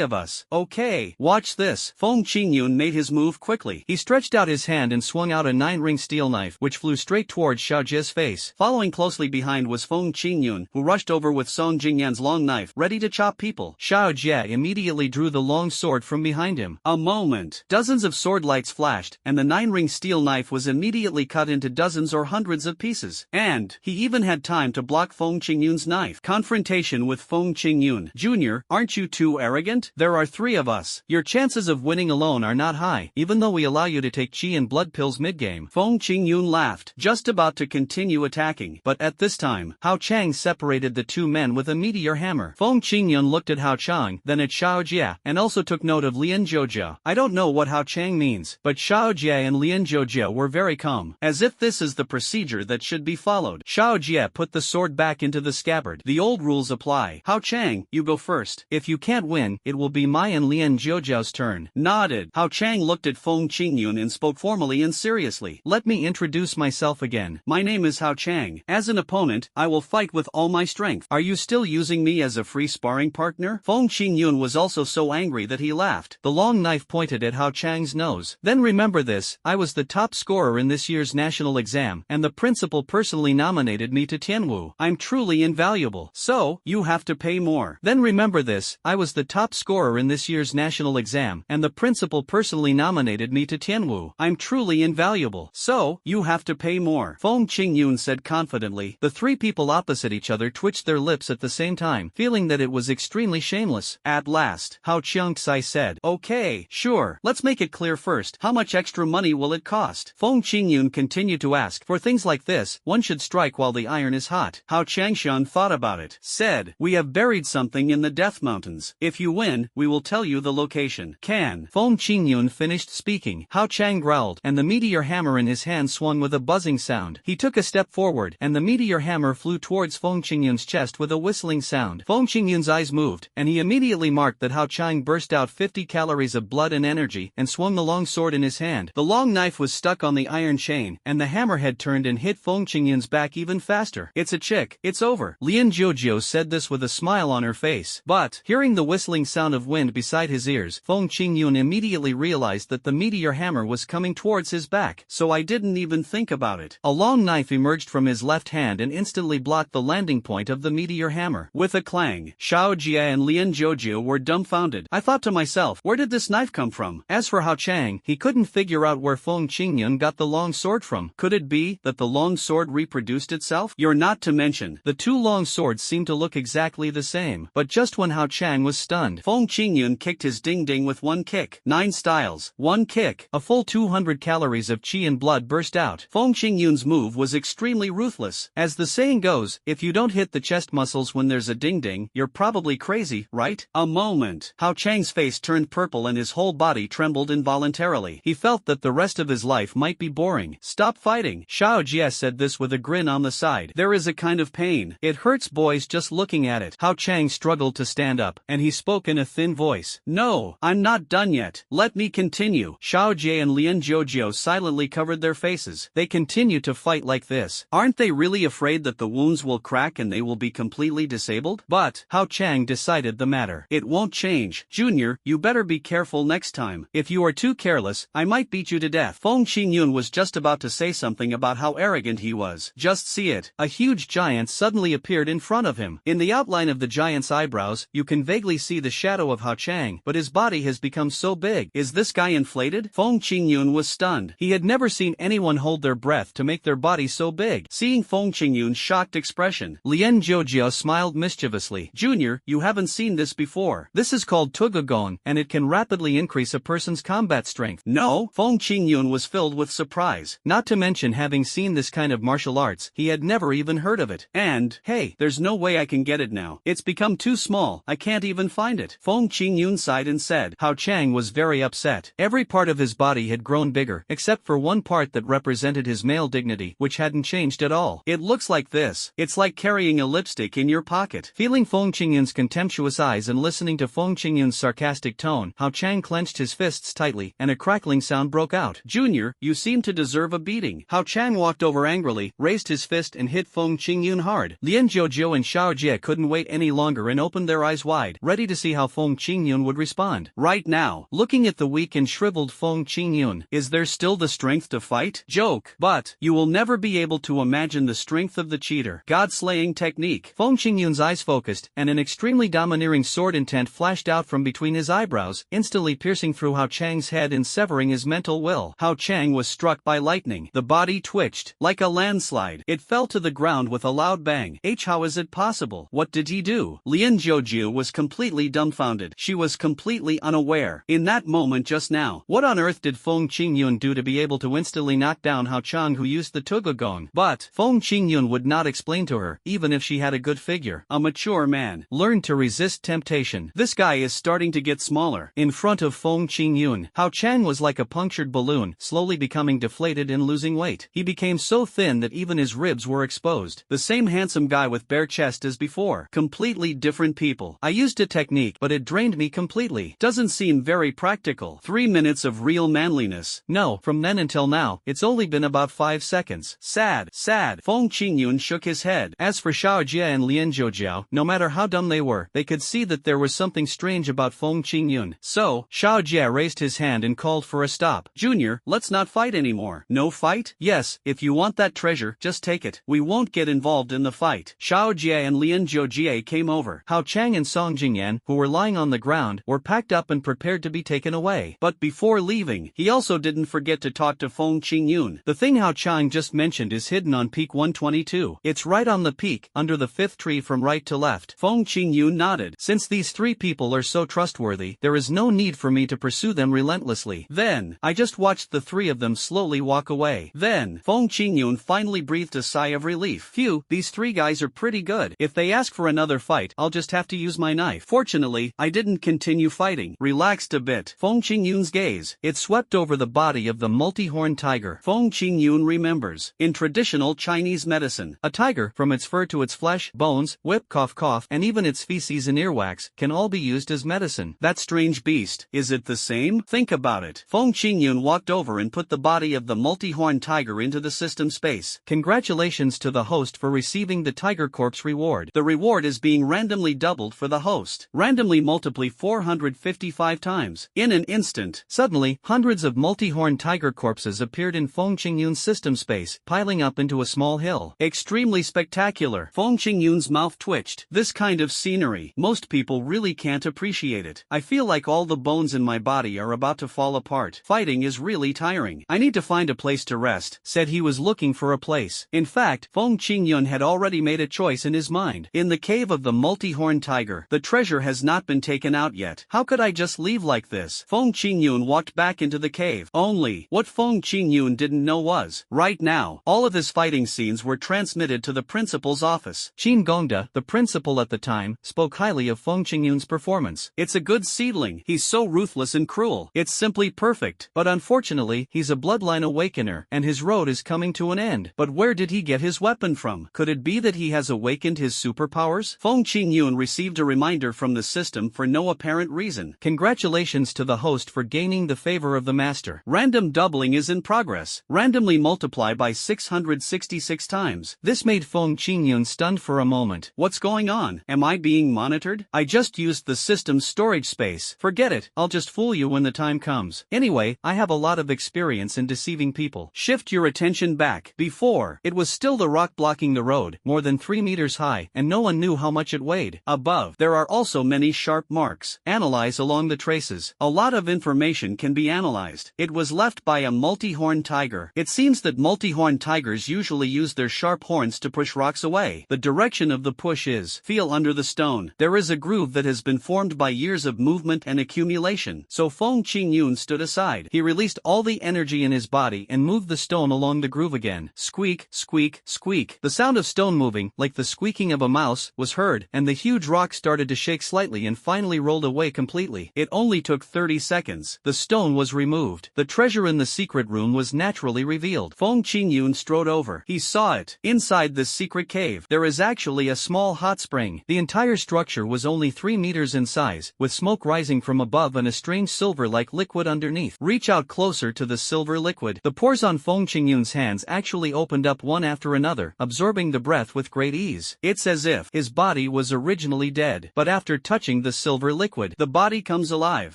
of us. Okay, watch this. Feng Qingyun made his move quickly. He stretched out his hand and swung out a 9-ring steel knife which flew straight towards Xiao Jie's face. Following closely behind was Feng Qingyun, who rushed over with Song Jingyan's long knife, ready to chop people. Xiao Jie immediately drew the long sword from behind him. A moment. Dozens of sword lights flashed, and the 9-ring steel knife was immediately cut into dozens or hundreds of pieces. And he even had time to block Feng Qingyun's knife. Confrontation with Feng Qingyun. Junior, aren't you too arrogant? There are three of us. Your chances of winning alone are not high, even though we allow you to take qi and blood pills mid-game. Feng Qingyun laughed, just about to continue attacking. But at this time, Hao Chang separated the two men with a meteor hammer. Feng Qingyun looked at Hao Chang, then at Xiao Jie, and also took note of Lian Zhouzhou. I don't know what Hao Chang means, but Xiao Jie and Lian Zhouzhou were very calm, as if this is the procedure that should be followed. Xiao Jie put the sword back into the scabbard. The old rules apply. Hao Chang, you go first. If you can't win, it will be my and Lian Zhouzhou's turn. Nodded. Hao Chang looked at Feng Qingyun and spoke formally and seriously. Let me introduce myself again. My name is Hao Chang. As an opponent, I will fight with all my strength. Are you still using me as a free sparring partner? Feng Qingyun was also so angry that he laughed. The long knife pointed at Hao Chang's nose. Then remember this, I was the top scorer in this year's national exam, and the principal personally nominated me to Tianwu. I'm truly invaluable. So, you have to pay more. Then remember this, I was the top scorer in this year's national exam, and the principal personally nominated me to Tianwu. I'm truly invaluable. So, you have to pay more. Feng Qingyun said confidently. The three people opposite each other twitched their lips at the same time, feeling that it was extremely shameless. At last, Hao Qiangxai said, okay, sure, let's make it clear first, how much extra money will it cost? Feng Qingyun continued to ask, for things like this, one should strike while the iron is hot. Hao Changshan thought about it, said, we have buried something in the Death Mountains. If you win, we will tell you the location. Can? Feng Qingyun finished speaking. Hao Chang growled, and the meteor hammer in his hand swung with a buzzing sound. He took a step forward, and the meteor hammer flew towards Feng Qingyun's chest with a whistling sound. Feng Qingyun's eyes moved, and he immediately marked that Hao Chang burst out 50 calories of blood and energy, and swung the long sword in his hand. The long knife was stuck on the iron chain, and the hammer had turned and hit Feng Qingyun's back even faster. It's a chick. It's over. Lian Zhouzhou said this with a smile on her face. But, hearing the whistling sound of wind beside his ears, Feng Qingyun immediately realized that the meteor hammer was coming towards his back. So I didn't even think about it. A long knife emerged from his left hand and instantly blocked the landing point of the meteor hammer. With a clang, Xiao Jie and Lian Zhouzhou were dumbfounded. I thought to myself, where did this knife come from? As for Hao Chang, he couldn't figure out where Feng Qingyun got the long sword from. Could it be that the long sword reproduced itself? You're not to mention, the two long swords seemed to look exactly the same. But just when Hao Chang was stunned, Feng Qingyun kicked his ding-ding with one kick. 9 styles, one kick. A full 200 calories of qi and blood burst out. Feng Qingyun's move was extremely ruthless. As the saying goes, if you don't hit the chest muscles when there's a ding-ding, you're probably crazy, right? A moment. Hao Chang's face turned purple and his whole body trembled involuntarily. He felt that the rest of his life might be boring. Stop fighting. Xiao Jie said this with a grin on the side. There is a kind of pain. It hurts boys just looking at it. Hao Chang struggled to stand up, and he spoke in a thin voice. No, I'm not done yet. Let me continue. Xiao Jie and Lian Zhouzhou silently covered their faces. They continue to fight like this. Aren't they really afraid that the wounds will crack and they will be completely disabled? But, Hao Chang decided the matter. It won't change. Junior, you better be careful next time. If you are too careless, I might beat you to death. Feng Qingyun was just about to say something about how arrogant he was. Just see it. A huge giant suddenly appeared in front of him. In the outline of the giant's eyebrows, you can vaguely see the shadow of Hao Chang, but his body has become so big. Is this guy inflated? Feng Qingyun was stunned. He had never seen anyone hold their breath to make their body so big. Seeing Feng Qingyun's shocked expression, Lian Zhouzhou smiled mischievously. Junior, you haven't seen this before. This is called Tugugon, and it can rapidly increase a person's combat strength. No? Feng Qingyun was filled with surprise. Not to mention having seen this kind of martial arts, he had never even heard of it. And, hey, there's no way I can get it now. It's become too small. I can't even find it. Feng Qingyun sighed and said. Hao Chang was very upset. Every part of his body had grown bigger, except for one part that represented his male dignity, which hadn't changed at all. It looks like this. It's like carrying a lipstick in your pocket. Feeling Feng Qingyun's contemptuous eyes and listening to Feng Qingyun's sarcastic tone, Hao Chang clenched his fists tightly, and a crackling sound broke out. Junior, you seem to deserve a beating. Hao Chang walked over angrily, raised his fist and hit Feng Qingyun hard. Lian Zhouzhou and Xiao Jie couldn't wait any longer and opened opened their eyes wide, ready to see how Feng Qingyun would respond. Right now, looking at the weak and shriveled Feng Qingyun, is there still the strength to fight? Joke. But you will never be able to imagine the strength of the cheater. God-slaying technique. Feng Qingyun's eyes focused, and an extremely domineering sword intent flashed out from between his eyebrows, instantly piercing through Hao Chang's head and severing his mental will. Hao Chang was struck by lightning. The body twitched. Like a landslide, it fell to the ground with a loud bang. How is it possible? What did he do? Lian Jiujiu was completely dumbfounded. She was completely unaware. In that moment just now, what on earth did Feng Qingyun do to be able to instantly knock down Hao Chang, who used the Tugogong? But Feng Qingyun would not explain to her, even if she had a good figure. A mature man learned to resist temptation. This guy is starting to get smaller. In front of Feng Qingyun, Hao Chang was like a punctured balloon, slowly becoming deflated and losing weight. He became so thin that even his ribs were exposed. The same handsome guy with bare chest as before. Completely different people. I used a technique, but it drained me completely. Doesn't seem very practical. 3 minutes of real manliness. No, from then until now, it's only been about 5 seconds. Sad. Feng Qingyun shook his head. As for Xiao Jie and Lian Jiujiao, no matter how dumb they were, they could see that there was something strange about Feng Qingyun. So, Xiao Jie raised his hand and called for a stop. Junior, let's not fight anymore. No fight? Yes, if you want that treasure, just take it. We won't get involved in the fight. Xiao Jie and Lian Jiujie came over. Hao Chang and Song Jingyan, who were lying on the ground, were packed up and prepared to be taken away. But before leaving, he also didn't forget to talk to Feng Qingyun. The thing Hao Chang just mentioned is hidden on peak 122. It's right on the peak, under the 5th tree from right to left. Feng Qingyun nodded. Since these 3 people are so trustworthy, there is no need for me to pursue them relentlessly. Then, I just watched the 3 of them slowly walk away. Then, Feng Qingyun finally breathed a sigh of relief. Phew, these 3 guys are pretty good. If they ask for another fight, I'll just have to use my knife. Fortunately, I didn't continue fighting. Relaxed a bit. Feng Qingyun's gaze. It swept over the body of the multi-horned tiger. Feng Qingyun remembers. In traditional Chinese medicine, a tiger, from its fur to its flesh, bones, whip, cough, and even its feces and earwax, can all be used as medicine. That strange beast, is it the same? Think about it. Feng Qingyun walked over and put the body of the multi-horned tiger into the system space. Congratulations to the host for receiving the Tiger Corpse reward. The reward is being randomly doubled for the host. Randomly multiply 455 times. In an instant, suddenly, hundreds of multi-horned tiger corpses appeared in Feng Qingyun's system space, piling up into a small hill. Extremely spectacular. Feng Qingyun's mouth twitched. This kind of scenery, most people really can't appreciate it. I feel like all the bones in my body are about to fall apart. Fighting is really tiring. I need to find a place to rest. Said he was looking for a place. In fact, Feng Qingyun had already made a choice in his mind. In the cave of the multi-horned tiger, the treasure has not been taken out yet. How could I just leave like this? Feng Qingyun walked back into the cave. Only, what Feng Qingyun didn't know was, right now, all of his fighting scenes were transmitted to the principal's office. Qin Gongda, the principal at the time, spoke highly of Feng Qingyun's performance. It's a good seedling. He's so ruthless and cruel. It's simply perfect. But unfortunately, he's a bloodline awakener, and his road is coming to an end. But where did he get his weapon from? Could it be that he has awakened his superpowers? Feng Qingyun received a reminder from the system for no apparent reason. Congratulations to the host for gaining the favor of the master. Random doubling is in progress. Randomly multiply by 666 times. This made Feng Qingyun stunned for a moment. What's going on? Am I being monitored? I just used the system's storage space. Forget it. I'll just fool you when the time comes. Anyway, I have a lot of experience in deceiving people. Shift your attention back. Before, it was still the rock blocking the road, more than 3 meters high, and no one knew how much it weighed. Above, there are also many sharp marks. Analyze along the traces. A lot of information can be analyzed. It was left by a multi-horned tiger. It seems that multi-horned tigers usually use their sharp horns to push rocks away. The direction of the push is, feel under the stone. There is a groove that has been formed by years of movement and accumulation. So Feng Qingyun stood aside. He released all the energy in his body and moved the stone along the groove again. Squeak, squeak, squeak. The sound of stone moving, like the squeaking of a mouse, was heard, and the huge rock started to shake slightly and finally rolled away completely. It only took 30 seconds. The stone was removed. The treasure in the secret room was naturally revealed. Feng Qingyun strode over. He saw it. Inside this secret cave, there is actually a small hot spring. The entire structure was only 3 meters in size, with smoke rising from above and a strange silver-like liquid underneath. Reach out closer to the silver liquid. The pores on Feng Qingyun's hands actually opened up one after another, absorbing the breath with great ease. It's as if his body was originally originally dead. But after touching the silver liquid, the body comes alive.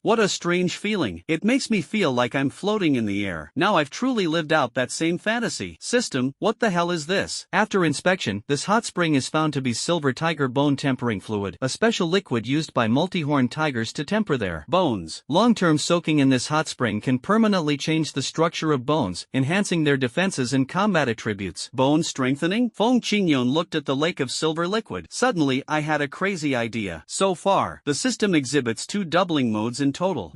What a strange feeling. It makes me feel like I'm floating in the air. Now I've truly lived out that same fantasy. System, what the hell is this? After inspection, this hot spring is found to be silver tiger bone tempering fluid, a special liquid used by multi-horned tigers to temper their bones. Long-term soaking in this hot spring can permanently change the structure of bones, enhancing their defenses and combat attributes. Bone strengthening? Feng Qingyun looked at the lake of silver liquid. Suddenly, I had a crazy idea. So far, the system exhibits 2 doubling modes in total.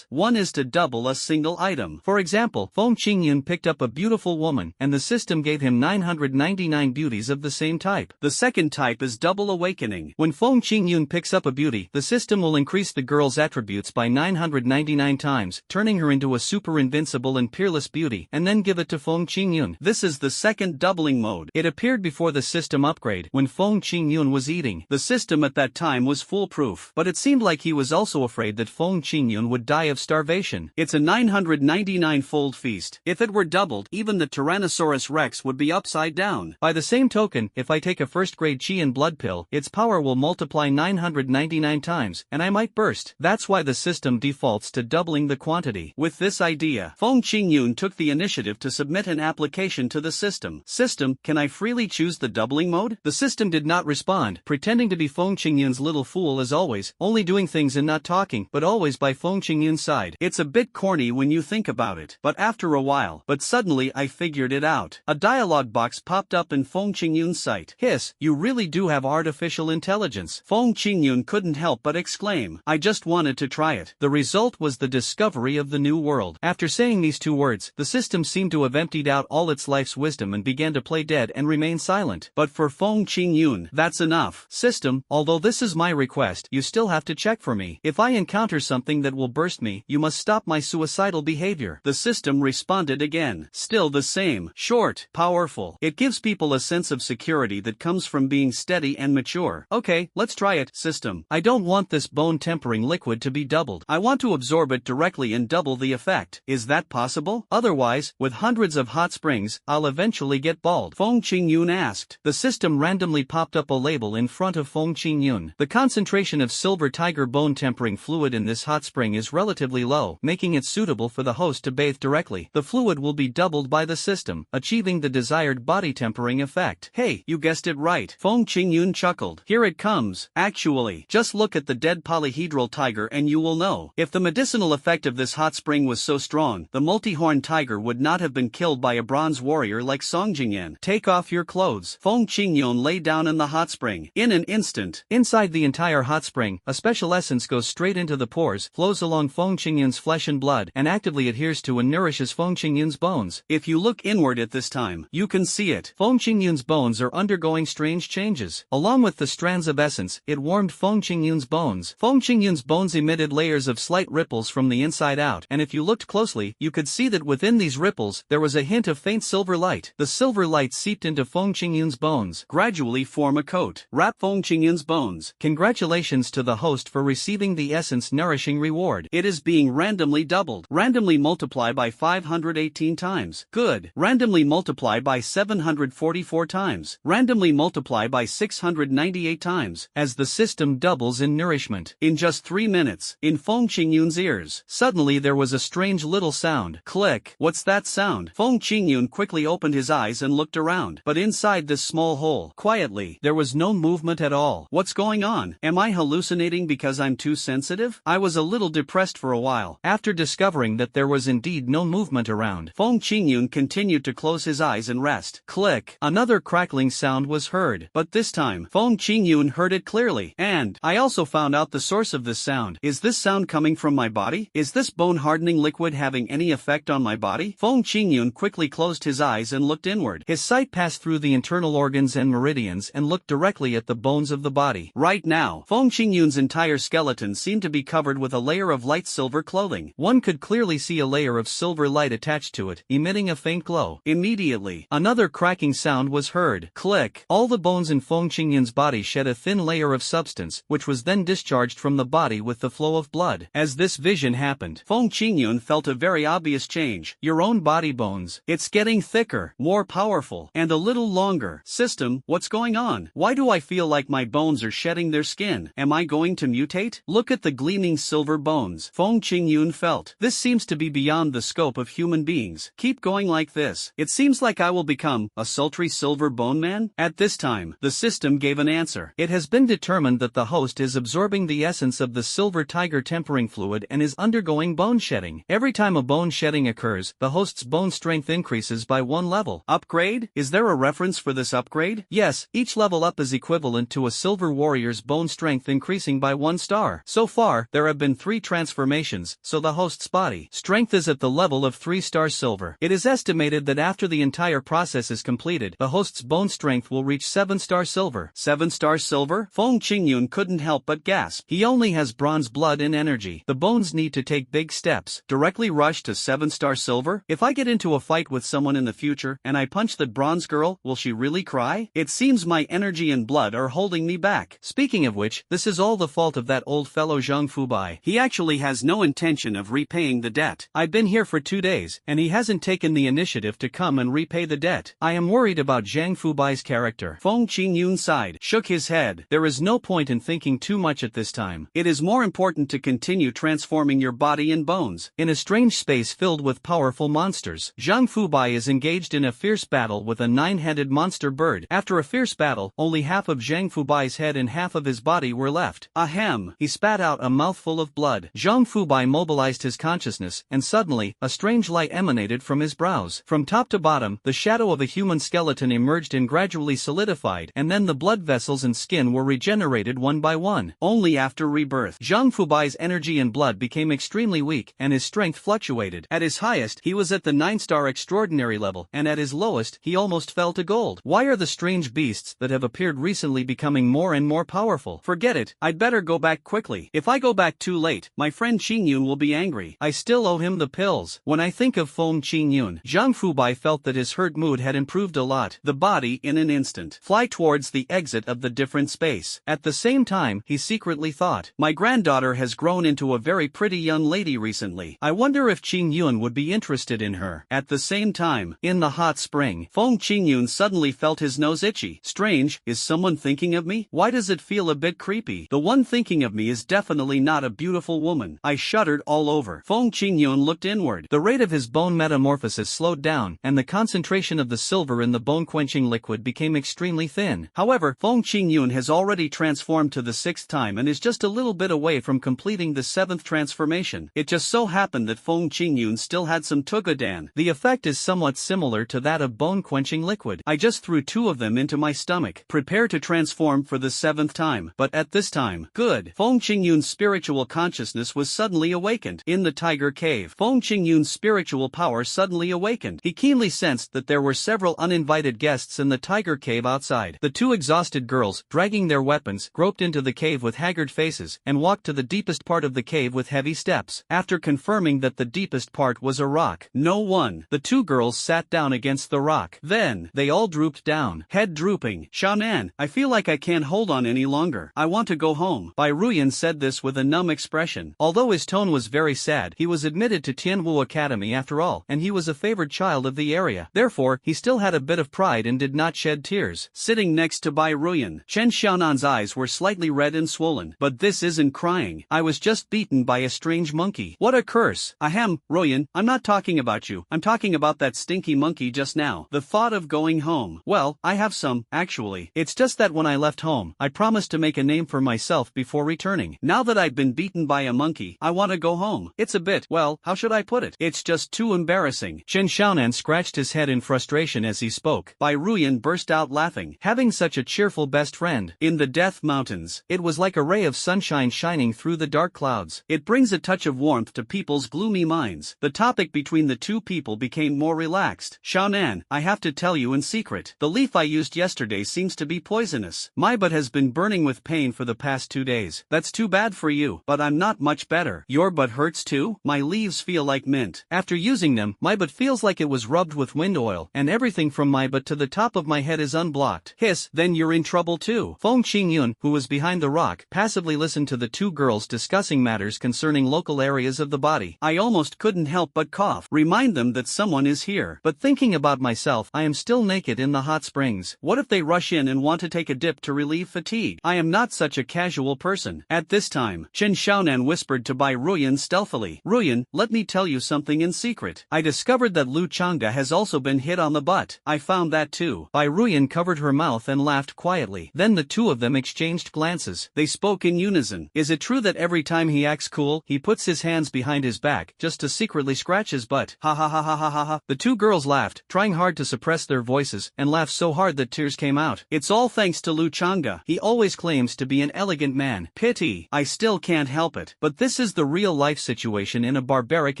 One is to double a single item. For example, Feng Qingyun picked up a beautiful woman, and the system gave him 999 beauties of the same type. The second type is double awakening. When Feng Qingyun picks up a beauty, the system will increase the girl's attributes by 999 times, turning her into a super invincible and peerless beauty, and then give it to Feng Qingyun. This is the second doubling mode. It appeared before the system upgrade, when Feng Qingyun was eating. The system at that time was foolproof, but it seemed like he was also afraid that Feng Qingyun would die of starvation. It's a 999-fold feast. If it were doubled, even the Tyrannosaurus Rex would be upside down. By the same token, if I take a first-grade Qi and blood pill, its power will multiply 999 times, and I might burst. That's why the system defaults to doubling the quantity. With this idea, Feng Qingyun took the initiative to submit an application to the system. System, can I freely choose the doubling mode? The system did not respond, pretending to be Feng Qingyun's little fool as always, only doing things and not talking, but always by Feng Qingyun's side. It's a bit corny when you think about it, but after a while, suddenly I figured it out. A dialogue box popped up in Feng Qingyun's sight. Hiss, you really do have artificial intelligence. Feng Qingyun couldn't help but exclaim. I just wanted to try it. The result was the discovery of the new world. After saying these 2 words, the system seemed to have emptied out all its life's wisdom and began to play dead and remain silent. But for Feng Qingyun, that's enough. System, although this is my request, you still have to check for me. If I encounter something that will burst me, you must stop my suicidal behavior. The system responded again. Still the same. Short, powerful. It gives people a sense of security that comes from being steady and mature. Okay, let's try it. System, I don't want this bone tempering liquid to be doubled. I want to absorb it directly and double the effect. Is that possible? Otherwise, with hundreds of hot springs, I'll eventually get bald. Feng Qingyun asked. The system randomly popped up a label in front of Feng Qingyun. The concentration of silver tiger bone tempering fluid in this hot spring is relatively low, making it suitable for the host to bathe directly. The fluid will be doubled by the system, achieving the desired body tempering effect. Hey, you guessed it right. Feng Qingyun chuckled. Here it comes. Actually, just look at the dead polyhedral tiger and you will know. If the medicinal effect of this hot spring was so strong, the multi-horned tiger would not have been killed by a bronze warrior like Song Jingyan. Take off your clothes. Feng Qingyun lay down in the hot spring. In an instant, inside the entire hot spring, a special essence goes straight into the pores, flows along Feng Qingyun's flesh and blood, and actively adheres to and nourishes Feng Qingyun's bones. If you look inward at this time, you can see it. Feng Qingyun's bones are undergoing strange changes. Along with the strands of essence, it warmed Feng Qingyun's bones. Feng Qingyun's bones emitted layers of slight ripples from the inside out, and if you looked closely, you could see that within these ripples, there was a hint of faint silver light. The silver light seeped into Feng Qingyun's bones, gradually form a coat. Wrap Feng Qingyun's bones. Congratulations to the host for receiving the essence nourishing reward. It is being randomly doubled. Randomly multiply by 518 times. Good. Randomly multiply by 744 times. Randomly multiply by 698 times. As the system doubles in nourishment. In just 3 minutes, in Feng Qingyun's ears, suddenly there was a strange little sound. Click. What's that sound? Feng Qingyun quickly opened his eyes and looked around. But inside this small hole, quietly, there was no movement at all. What's going on? Am I hallucinating because I'm too sensitive? I was a little depressed for a while. After discovering that there was indeed no movement around, Feng Qingyun continued to close his eyes and rest. Click. Another crackling sound was heard. But this time, Feng Qingyun heard it clearly. And I also found out the source of this sound. Is this sound coming from my body? Is this bone-hardening liquid having any effect on my body? Feng Qingyun quickly closed his eyes and looked inward. His sight passed through the internal organs and meridians and looked directly at the bones of the body. Right now, Feng Qingyun's entire skeleton seemed to be covered with a layer of light silver clothing. One could clearly see a layer of silver light attached to it, emitting a faint glow. Immediately, another cracking sound was heard. Click. All the bones in Feng Qingyun's body shed a thin layer of substance, which was then discharged from the body with the flow of blood. As this vision happened, Feng Qingyun felt a very obvious change. Your own body bones. It's getting thicker, more powerful, and a little longer. System, what's going on? Why do I feel like my bones bones are shedding their skin. Am I going to mutate? Look at the gleaming silver bones. Feng Qingyun felt. This seems to be beyond the scope of human beings. Keep going like this. It seems like I will become a sultry silver bone man? At this time, the system gave an answer. It has been determined that the host is absorbing the essence of the silver tiger tempering fluid and is undergoing bone shedding. Every time a bone shedding occurs, the host's bone strength increases by 1 level. Upgrade? Is there a reference for this upgrade? Yes, each level up is equivalent to a silver warrior's bone strength increasing by 1 star. So far, there have been 3 transformations, so the host's body strength is at the level of 3-star silver. It is estimated that after the entire process is completed, the host's bone strength will reach 7-star silver. 7-star silver? Feng Qingyun couldn't help but gasp. He only has bronze blood and energy. The bones need to take big steps. Directly rush to 7-star silver? If I get into a fight with someone in the future, and I punch that bronze girl, will she really cry? It seems my energy and blood are holding me back. Speaking of which, this is all the fault of that old fellow Zhang Fubai. He actually has no intention of repaying the debt. I've been here for 2 days, and he hasn't taken the initiative to come and repay the debt. I am worried about Zhang Fubai's character. Feng Qingyun sighed, shook his head. There is no point in thinking too much at this time. It is more important to continue transforming your body and bones. In a strange space filled with powerful monsters, Zhang Fubai is engaged in a fierce battle with a 9-headed monster bird. After a fierce battle, only half of Zhang Fubai's head and half of his body were left. Ahem! He spat out a mouthful of blood. Zhang Fubai mobilized his consciousness, and suddenly, a strange light emanated from his brows. From top to bottom, the shadow of a human skeleton emerged and gradually solidified, and then the blood vessels and skin were regenerated one by one. Only after rebirth, Zhang Fubai's energy and blood became extremely weak, and his strength fluctuated. At his highest, he was at the 9-star extraordinary level, and at his lowest, he almost fell to gold. Why are the strange beasts that have appeared recently becoming more and more powerful? Forget it, I'd better go back quickly. If I go back too late, my friend Qingyun will be angry. I still owe him the pills. When I think of Feng Qingyun, Zhang Fubai felt that his hurt mood had improved a lot. The body, in an instant, fly towards the exit of the different space. At the same time, he secretly thought, my granddaughter has grown into a very pretty young lady recently. I wonder if Qingyun would be interested in her. At the same time, in the hot spring, Feng Qingyun suddenly felt his nose itchy. Strange, is someone thinking of me? Why does it feel a bit creepy? The one thinking of me is definitely not a beautiful woman. I shuddered all over. Feng Qingyun looked inward. The rate of his bone metamorphosis slowed down, and the concentration of the silver in the bone-quenching liquid became extremely thin. However, Feng Qingyun has already transformed to the 6th time and is just a little bit away from completing the 7th transformation. It just so happened that Feng Qingyun still had some Tugadan. The effect is somewhat similar to that of bone-quenching liquid. I just threw 2 of them into my stomach. Prepare to transform for the 7th time. But at this time, good. Feng Qingyun's spiritual consciousness was suddenly awakened. In the tiger cave, Feng Qingyun's spiritual power suddenly awakened. He keenly sensed that there were several uninvited guests in the tiger cave outside. The 2 exhausted girls, dragging their weapons, groped into the cave with haggard faces, and walked to the deepest part of the cave with heavy steps. After confirming that the deepest part was a rock, no one, the 2 girls sat down against the rock. Then, they all drooped down, head drooping. Xiaonan, I feel like I can't hold on any longer. I want to go home. Bai Ruyan said this with a numb expression. Although his tone was very sad, he was admitted to Tianwu Academy after all, and he was a favored child of the area. Therefore, he still had a bit of pride and did not shed tears. Sitting next to Bai Ruyan, Chen Xiaonan's eyes were slightly red and swollen. But this isn't crying. I was just beaten by a strange monkey. What a curse. Ahem, Ruyan, I'm not talking about you. I'm talking about that stinky monkey just now. The thought of going home. Well, I have some, actually. It's just that when I left home, I promised to make a name for myself before returning. Now that I've been beaten by a monkey, I want to go home. It's a bit, well, how should I put it? It's just too embarrassing. Chen Xiaonan scratched his head in frustration as he spoke. Bai Ruyan burst out laughing. Having such a cheerful best friend. In the Death Mountains, it was like a ray of sunshine shining through the dark clouds. It brings a touch of warmth to people's gloomy minds. The topic between the 2 people became more relaxed. Xiaonan, I have to tell you in secret. The leaf I used yesterday seems to be poisonous. My butt has been burning with pain for the past 2 days. That's too bad for you, but I'm not much better. Your butt hurts too? My leaves feel like mint. After using them, my butt feels like it was rubbed with wind oil, and everything from my butt to the top of my head is unblocked. Hiss, then you're in trouble too. Feng Qingyun, who was behind the rock, passively listened to the 2 girls discussing matters concerning local areas of the body. I almost couldn't help but cough. Remind them that someone is here. But thinking about myself, I am still naked in the hot springs. What if they rush in and want to take a dip to relieve relieve fatigue. I am not such a casual person. At this time, Chen Xiaonan whispered to Bai Ruyan stealthily. Ruyan, let me tell you something in secret. I discovered that Lu Chang'e has also been hit on the butt. I found that too. Bai Ruyan covered her mouth and laughed quietly. Then the two of them exchanged glances. They spoke in unison. Is it true that every time he acts cool, he puts his hands behind his back, just to secretly scratch his butt? Ha ha ha ha ha ha ha. The two girls laughed, trying hard to suppress their voices, and laughed so hard that tears came out. It's all thanks to Lu Chang'e. He always claims to be an elegant man. Pity. I still can't help it. But this is the real-life situation in a barbaric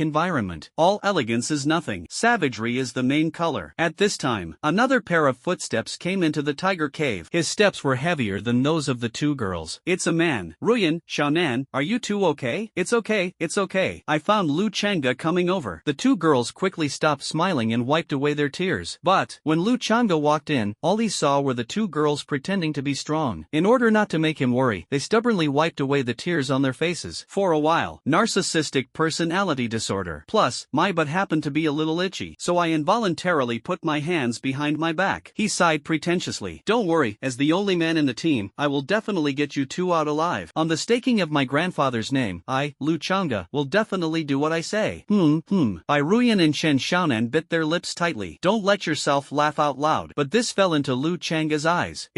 environment. All elegance is nothing. Savagery is the main color. At this time, another pair of footsteps came into the tiger cave. His steps were heavier than those of the two girls. It's a man. Ruyan, Xiaonan, are you two okay? It's okay, it's okay. I found Lu Chang'e coming over. The two girls quickly stopped smiling and wiped away their tears. But, when Lu Chang'e walked in, all he saw were the two girls pretending to be strong. In order not to make him worry, they stubbornly wiped away the tears on their faces. For a while, narcissistic personality disorder. Plus, my butt happened to be a little itchy, so I involuntarily put my hands behind my back. He sighed pretentiously. Don't worry, as the only man in the team, I will definitely get you two out alive. On the staking of my grandfather's name, I, Lu Chang'e, will definitely do what I say. Bai Ruyan and Chen Xiaonan bit their lips tightly. Don't let yourself laugh out loud. But this fell into Lu Chang'e's eyes.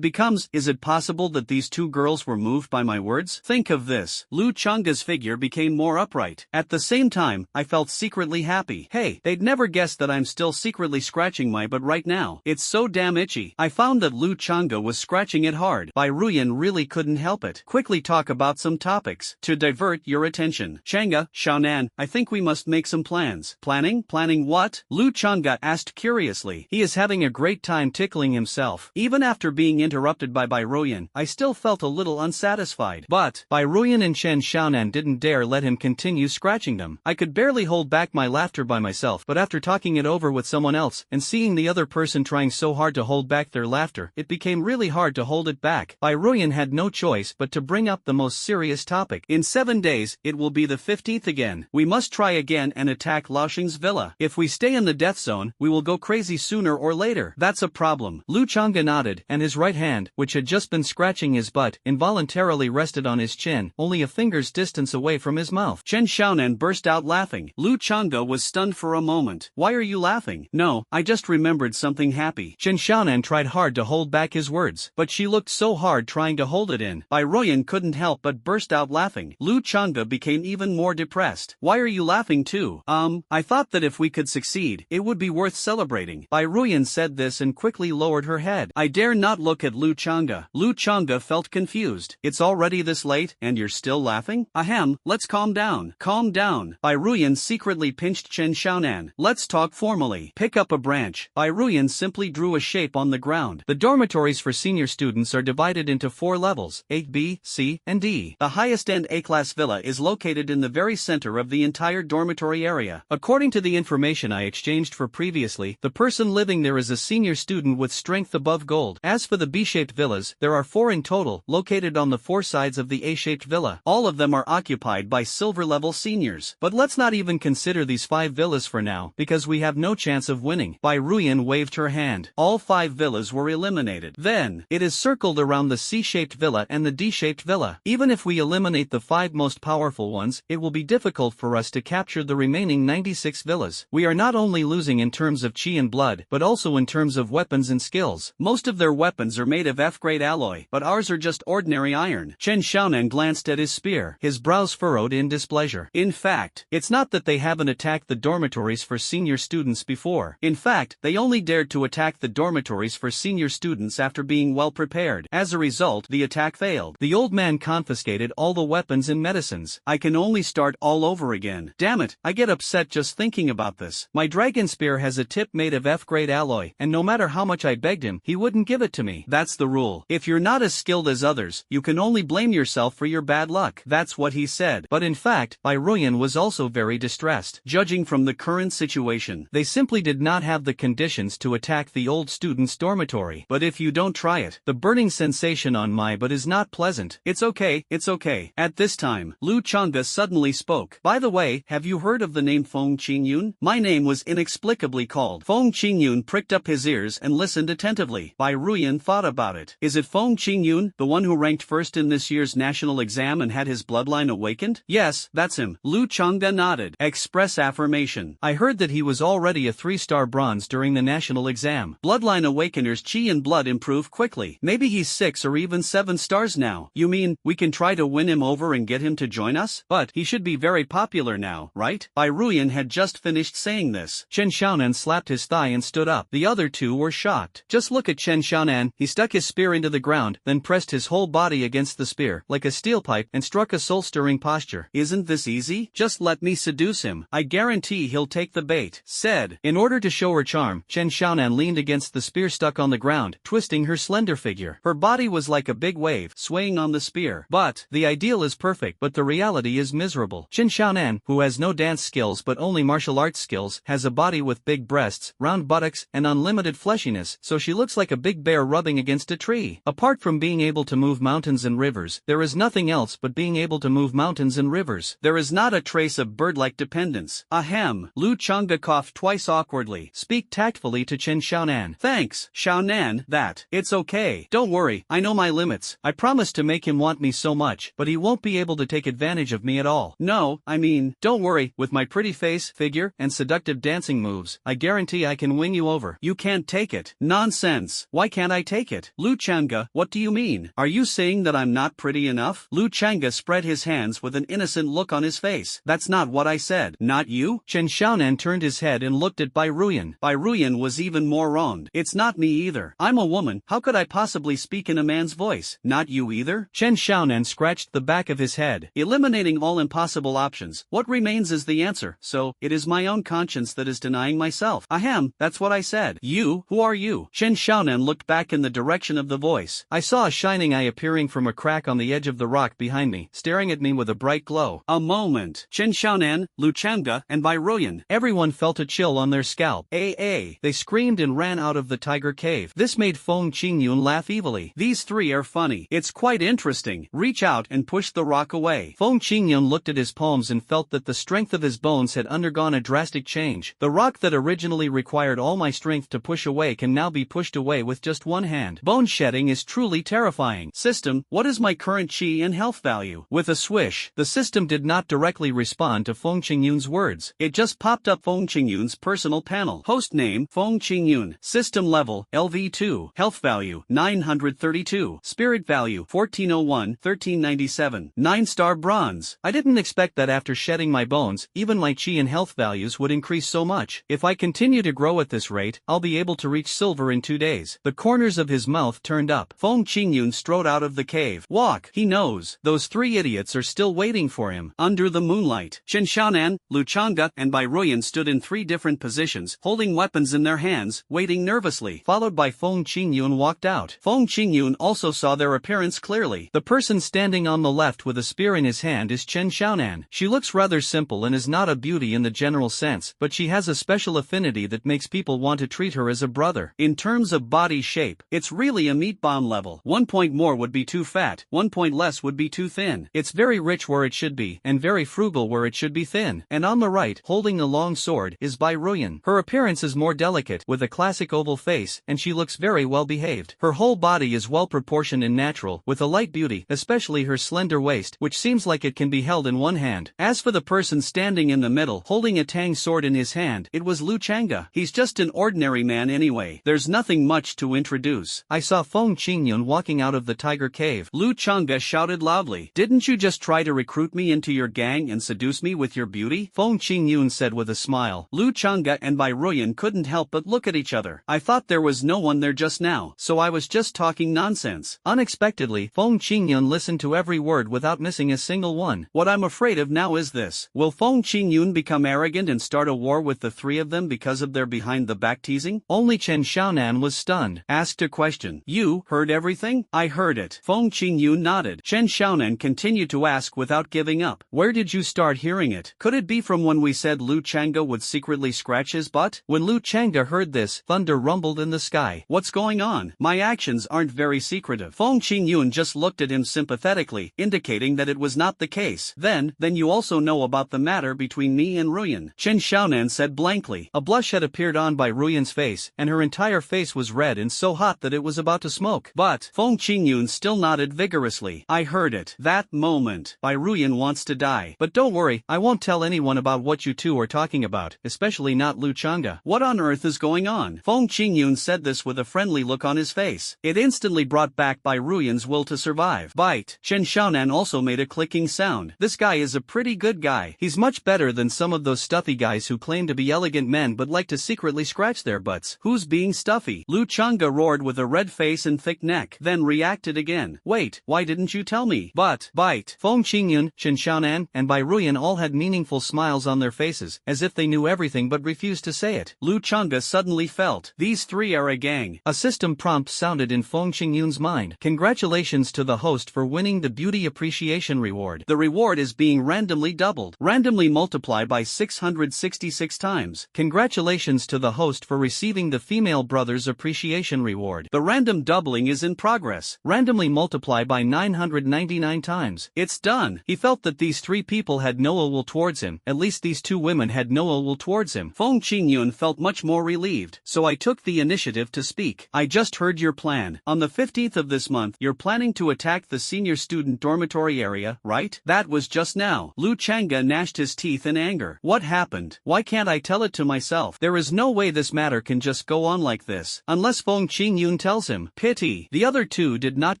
Is it possible that these two girls were moved by my words? Think of this. Lu Chang'e's figure became more upright. At the same time, I felt secretly happy. Hey, they'd never guessed that I'm still secretly scratching my butt right now. It's so damn itchy. I found that Lu Chang'e was scratching it hard. Bai Ruyan really couldn't help it. Quickly talk about some topics to divert your attention. Chang'e, Xiaonan, I think we must make some plans. Planning? Planning what? Lu Chang'e asked curiously. He is having a great time tickling himself. Even after being interrupted by Bai Ruyan, I still felt a little unsatisfied. But Bai Ruyan and Chen Xiaonan didn't dare let him continue scratching them. I could barely hold back my laughter by myself, but after talking it over with someone else, and seeing the other person trying so hard to hold back their laughter, it became really hard to hold it back. Bai Ruyan had no choice but to bring up the most serious topic. In 7 days, it will be the 15th again. We must try again and attack Laoxing's villa. If we stay in the death zone, we will go crazy sooner or later. That's a problem. Lu Chang'e nodded, and his right hand, which had just been scratching his butt, involuntarily rested on his chin, only a finger's distance away from his mouth. Chen Xiaonan burst out laughing. Lu Chang'e was stunned for a moment. Why are you laughing? No, I just remembered something happy. Chen Xiaonan tried hard to hold back his words, but she looked so hard trying to hold it in. Bai Ruyan couldn't help but burst out laughing. Lu Chang'e became even more depressed. Why are you laughing too? I thought that if we could succeed, it would be worth celebrating. Bai Ruyan said this and quickly lowered her head. I dare not look at Lu Chang'e. Lu Chang'e felt confused. It's already this late, and you're still laughing? Ahem, let's calm down. Calm down. Bai Ruyan secretly pinched Chen Xiaonan. Let's talk formally. Pick up a branch. Bai Ruyan simply drew a shape on the ground. The dormitories for senior students are divided into 4 levels, A, B, C, and D. The highest-end A-class villa is located in the very center of the entire dormitory area. According to the information I exchanged for previously, the person living there is a senior student with strength above gold. As for the B-shaped villas, there are 4 in total, located on the 4 sides of the A-shaped villa. All of them are occupied by silver-level seniors. But let's not even consider these 5 villas for now, because we have no chance of winning. Bai Ruyan waved her hand. All 5 villas were eliminated. Then, it is circled around the C-shaped villa and the D-shaped villa. Even if we eliminate the 5 most powerful ones, it will be difficult for us to capture the remaining 96 villas. We are not only losing in terms of chi and blood, but also in terms of weapons and skills. Most of their weapons are made of F-grade alloy, but ours are just ordinary iron. Chen Xiaonan glanced at his spear, his brows furrowed in displeasure. In fact, it's not that they haven't attacked the dormitories for senior students before. In fact, they only dared to attack the dormitories for senior students after being well prepared. As a result, the attack failed. The old man confiscated all the weapons and medicines. I can only start all over again. Damn it, I get upset just thinking about this. My dragon spear has a tip made of F-grade alloy, and no matter how much I begged him, he wouldn't give it to me. That's the rule. If you're not as skilled as others, you can only blame yourself for your bad luck. That's what he said. But in fact, Bai Ruyan was also very distressed. Judging from the current situation, they simply did not have the conditions to attack the old student's dormitory. But if you don't try it, the burning sensation on my butt is not pleasant. It's okay, it's okay. At this time, Lu Chang'e suddenly spoke. By the way, have you heard of the name Feng Qingyun? My name was inexplicably called. Feng Qingyun pricked up his ears and listened attentively. Bai Ruyan thought about it. Is Is it Feng Qingyun, the one who ranked first in this year's national exam and had his bloodline awakened? Yes, that's him. Lu Changda nodded. Express affirmation. I heard that he was already a 3-star bronze during the national exam. Bloodline awakeners' chi and blood improve quickly. Maybe he's 6 or even 7 stars now. You mean, we can try to win him over and get him to join us? But he should be very popular now, right? Bai Ruyan had just finished saying this. Chen Xiaonan slapped his thigh and stood up. The other two were shocked. Just look at Chen Xiaonan. He stuck his spear into the ground, then pressed his whole body against the spear, like a steel pipe, and struck a soul-stirring posture. Isn't this easy? Just let me seduce him. I guarantee he'll take the bait, said. In order to show her charm, Chen Xiaonan leaned against the spear stuck on the ground, twisting her slender figure. Her body was like a big wave, swaying on the spear. But the ideal is perfect, but the reality is miserable. Chen Xiaonan, who has no dance skills but only martial arts skills, has a body with big breasts, round buttocks, and unlimited fleshiness, so she looks like a big bear rubbing against a tree. Apart from being able to move mountains and rivers, there is nothing else but being able to move mountains and rivers. There is not a trace of bird-like dependence. Ahem. Lu Changda coughed twice awkwardly. Speak tactfully to Chen Xiaonan. Thanks, Xiaonan. It's okay. Don't worry, I know my limits. I promise to make him want me so much, but he won't be able to take advantage of me at all. No, I mean, don't worry, with my pretty face, figure, and seductive dancing moves, I guarantee I can win you over. You can't take it. Nonsense. Why can't I take it? Lu Changda, what do you mean? Are you saying that I'm not pretty enough? Lu Changda spread his hands with an innocent look on his face. That's not what I said. Not you? Chen Xiaonan turned his head and looked at Bai Ruyan. Bai Ruyan was even more wronged. It's not me either. I'm a woman. How could I possibly speak in a man's voice? Not you either? Chen Xiaonan scratched the back of his head. Eliminating all impossible options, what remains is the answer, so, it is my own conscience that is denying myself. Ahem, that's what I said. You? Who are you? Chen Xiaonan looked back in the direction of the voice. I saw a shining eye appearing from a crack on the edge of the rock behind me, staring at me with a bright glow. A moment. Chen Xiaonan, Lu Changda, and Bai Ruyan. Everyone felt a chill on their scalp. They screamed and ran out of the tiger cave. This made Feng Qingyun laugh evilly. These three are funny. It's quite interesting. Reach out and push the rock away. Feng Qingyun looked at his palms and felt that the strength of his bones had undergone a drastic change. The rock that originally required all my strength to push away can now be pushed away with just one hand. Bone shedding is truly terrifying. System, what is my current chi and health value? With a swish, the system did not directly respond to Feng Qingyun's words. It just popped up Feng Qingyun's personal panel. Host name, Feng Qingyun. System level, LV2. Health value, 932. Spirit value, 1401, 1397. 9-star bronze. I didn't expect that after shedding my bones, even my chi and health values would increase so much. If I continue to grow at this rate, I'll be able to reach silver in 2 days. The corners of his mouth turned up. Feng Qingyun strode out of the cave. Walk. He knows. Those 3 idiots are still waiting for him. Under the moonlight, Chen Xiaonan, Lu Changda, and Bai Ruyan stood in 3 different positions, holding weapons in their hands, waiting nervously. Followed by Feng Qingyun walked out. Feng Qingyun also saw their appearance clearly. The person standing on the left with a spear in his hand is Chen Xiaonan. She looks rather simple and is not a beauty in the general sense, but she has a special affinity that makes people want to treat her as a brother. In terms of body shape, it's really a meat bomb level. 1 point more would be too fat, 1 point less would be too thin. It's very rich where it should be, and very frugal where it should be thin. And on the right, holding a long sword, is Bai Ruyan. Her appearance is more delicate, with a classic oval face, and she looks very well behaved. Her whole body is well proportioned and natural, with a light beauty, especially her slender waist, which seems like it can be held in one hand. As for the person standing in the middle, holding a tang sword in his hand, it was Lu Changda. He's just an ordinary man anyway. There's nothing much to introduce. I saw Feng Qingyun walking out of the tiger cave. Lu Changda shouted loudly. Didn't you just try to recruit me into your gang and seduce me with your beauty? Feng Qingyun said with a smile. Lu Changda and Bai Ruyan couldn't help but look at each other. I thought there was no one there just now, so I was just talking nonsense. Unexpectedly, Feng Qingyun listened to every word without missing a single one. What I'm afraid of now is this. Will Feng Qingyun become arrogant and start a war with the 3 of them because of their behind-the-back teasing? Only Chen Xiaonan was stunned. Asked a question. You heard everything? I heard it. Feng Qingyun nodded. Chen Xiaonan continued to ask without giving up. Where did you start hearing it? Could it be from when we said Lu Changda would secretly scratch his butt? When Lu Changda heard this, thunder rumbled in the sky. What's going on? My actions aren't very secretive. Feng Qingyun just looked at him sympathetically, indicating that it was not the case. Then you also know about the matter between me and Ruyan. Chen Xiaonan said blankly. A blush had appeared on Bai Ruyan's face, and her entire face was red and so hot that it was about to smolder. smoke. But Feng Qingyun still nodded vigorously. I heard it. That moment. Bai Ruyan wants to die. But don't worry, I won't tell anyone about what you two are talking about, especially not Lu Chang'e. What on earth is going on? Feng Qingyun said this with a friendly look on his face. It instantly brought back Bai Ruyan's will to survive. Bite. Chen Xiaonan also made a clicking sound. This guy is a pretty good guy. He's much better than some of those stuffy guys who claim to be elegant men but like to secretly scratch their butts. Who's being stuffy? Lu Chang'e roared with a red face and thick neck, then reacted again. Wait, why didn't you tell me? But, bite. Feng Qingyun, Chen Xiaonan, and Bai Ruyan all had meaningful smiles on their faces, as if they knew everything but refused to say it. Lu Chang'e suddenly felt, these three are a gang. A system prompt sounded in Feng Qingyun's mind. Congratulations to the host for winning the Beauty Appreciation Reward. The reward is being randomly doubled. Randomly multiply by 666 times. Congratulations to the host for receiving the Female Brothers Appreciation Reward. The random doubling is in progress. Randomly multiply by 999 times. It's done. He felt that these three people had no ill will towards him. At least these two women had no ill will towards him. Feng Qingyun felt much more relieved. So I took the initiative to speak. I just heard your plan. On the 15th of this month, you're planning to attack the senior student dormitory area, right? That was just now. Lu Chang'e gnashed his teeth in anger. What happened? Why can't I tell it to myself? There is no way this matter can just go on like this. Unless Feng Qingyun tells him. Pity. The other two did not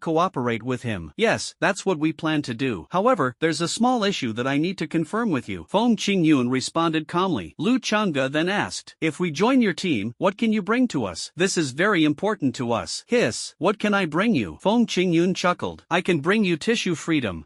cooperate with him. Yes, that's what we plan to do. However, there's a small issue that I need to confirm with you. Feng Qingyun responded calmly. Lu Chang'e then asked, if we join your team, what can you bring to us? This is very important to us. Hiss. What can I bring you? Feng Qingyun chuckled. I can bring you tissue freedom.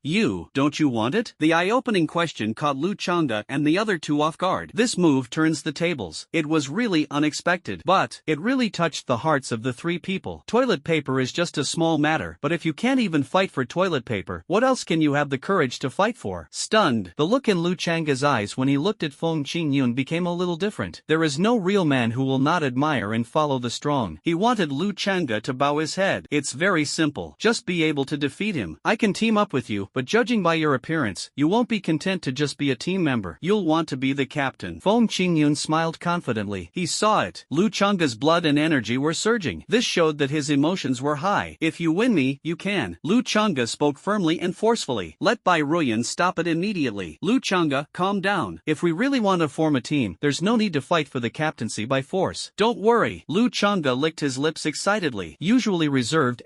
Don't you want it? The eye-opening question caught Lu Chang'e and the other two off guard. This move turns the tables. It was really unexpected, but it really touched the hearts of the three people. Toilet paper is just a small matter, but if you can't even fight for toilet paper, what else can you have the courage to fight for? Stunned, the look in Lu Chang'e's eyes when he looked at Feng Qingyun became a little different. There is no real man who will not admire and follow the strong. He wanted Lu Chang'e to bow his head. It's very simple. Just be able to defeat him. I can team up with you, but judging by your appearance, you won't be content to just be a team member. You'll want to be the captain. Feng Qingyun smiled confidently. He saw it. Lu Chang'e's blood and energy were surging. This showed that his emotions were high. If you win me, you can. Lu Chang'e spoke firmly and forcefully. Let Bai Ruyan stop it immediately. Lu Chang'e, calm down. If we really want to form a team, there's no need to fight for the captaincy by force. Don't worry. Lu Chang'e licked his lips excitedly. Usually reserved.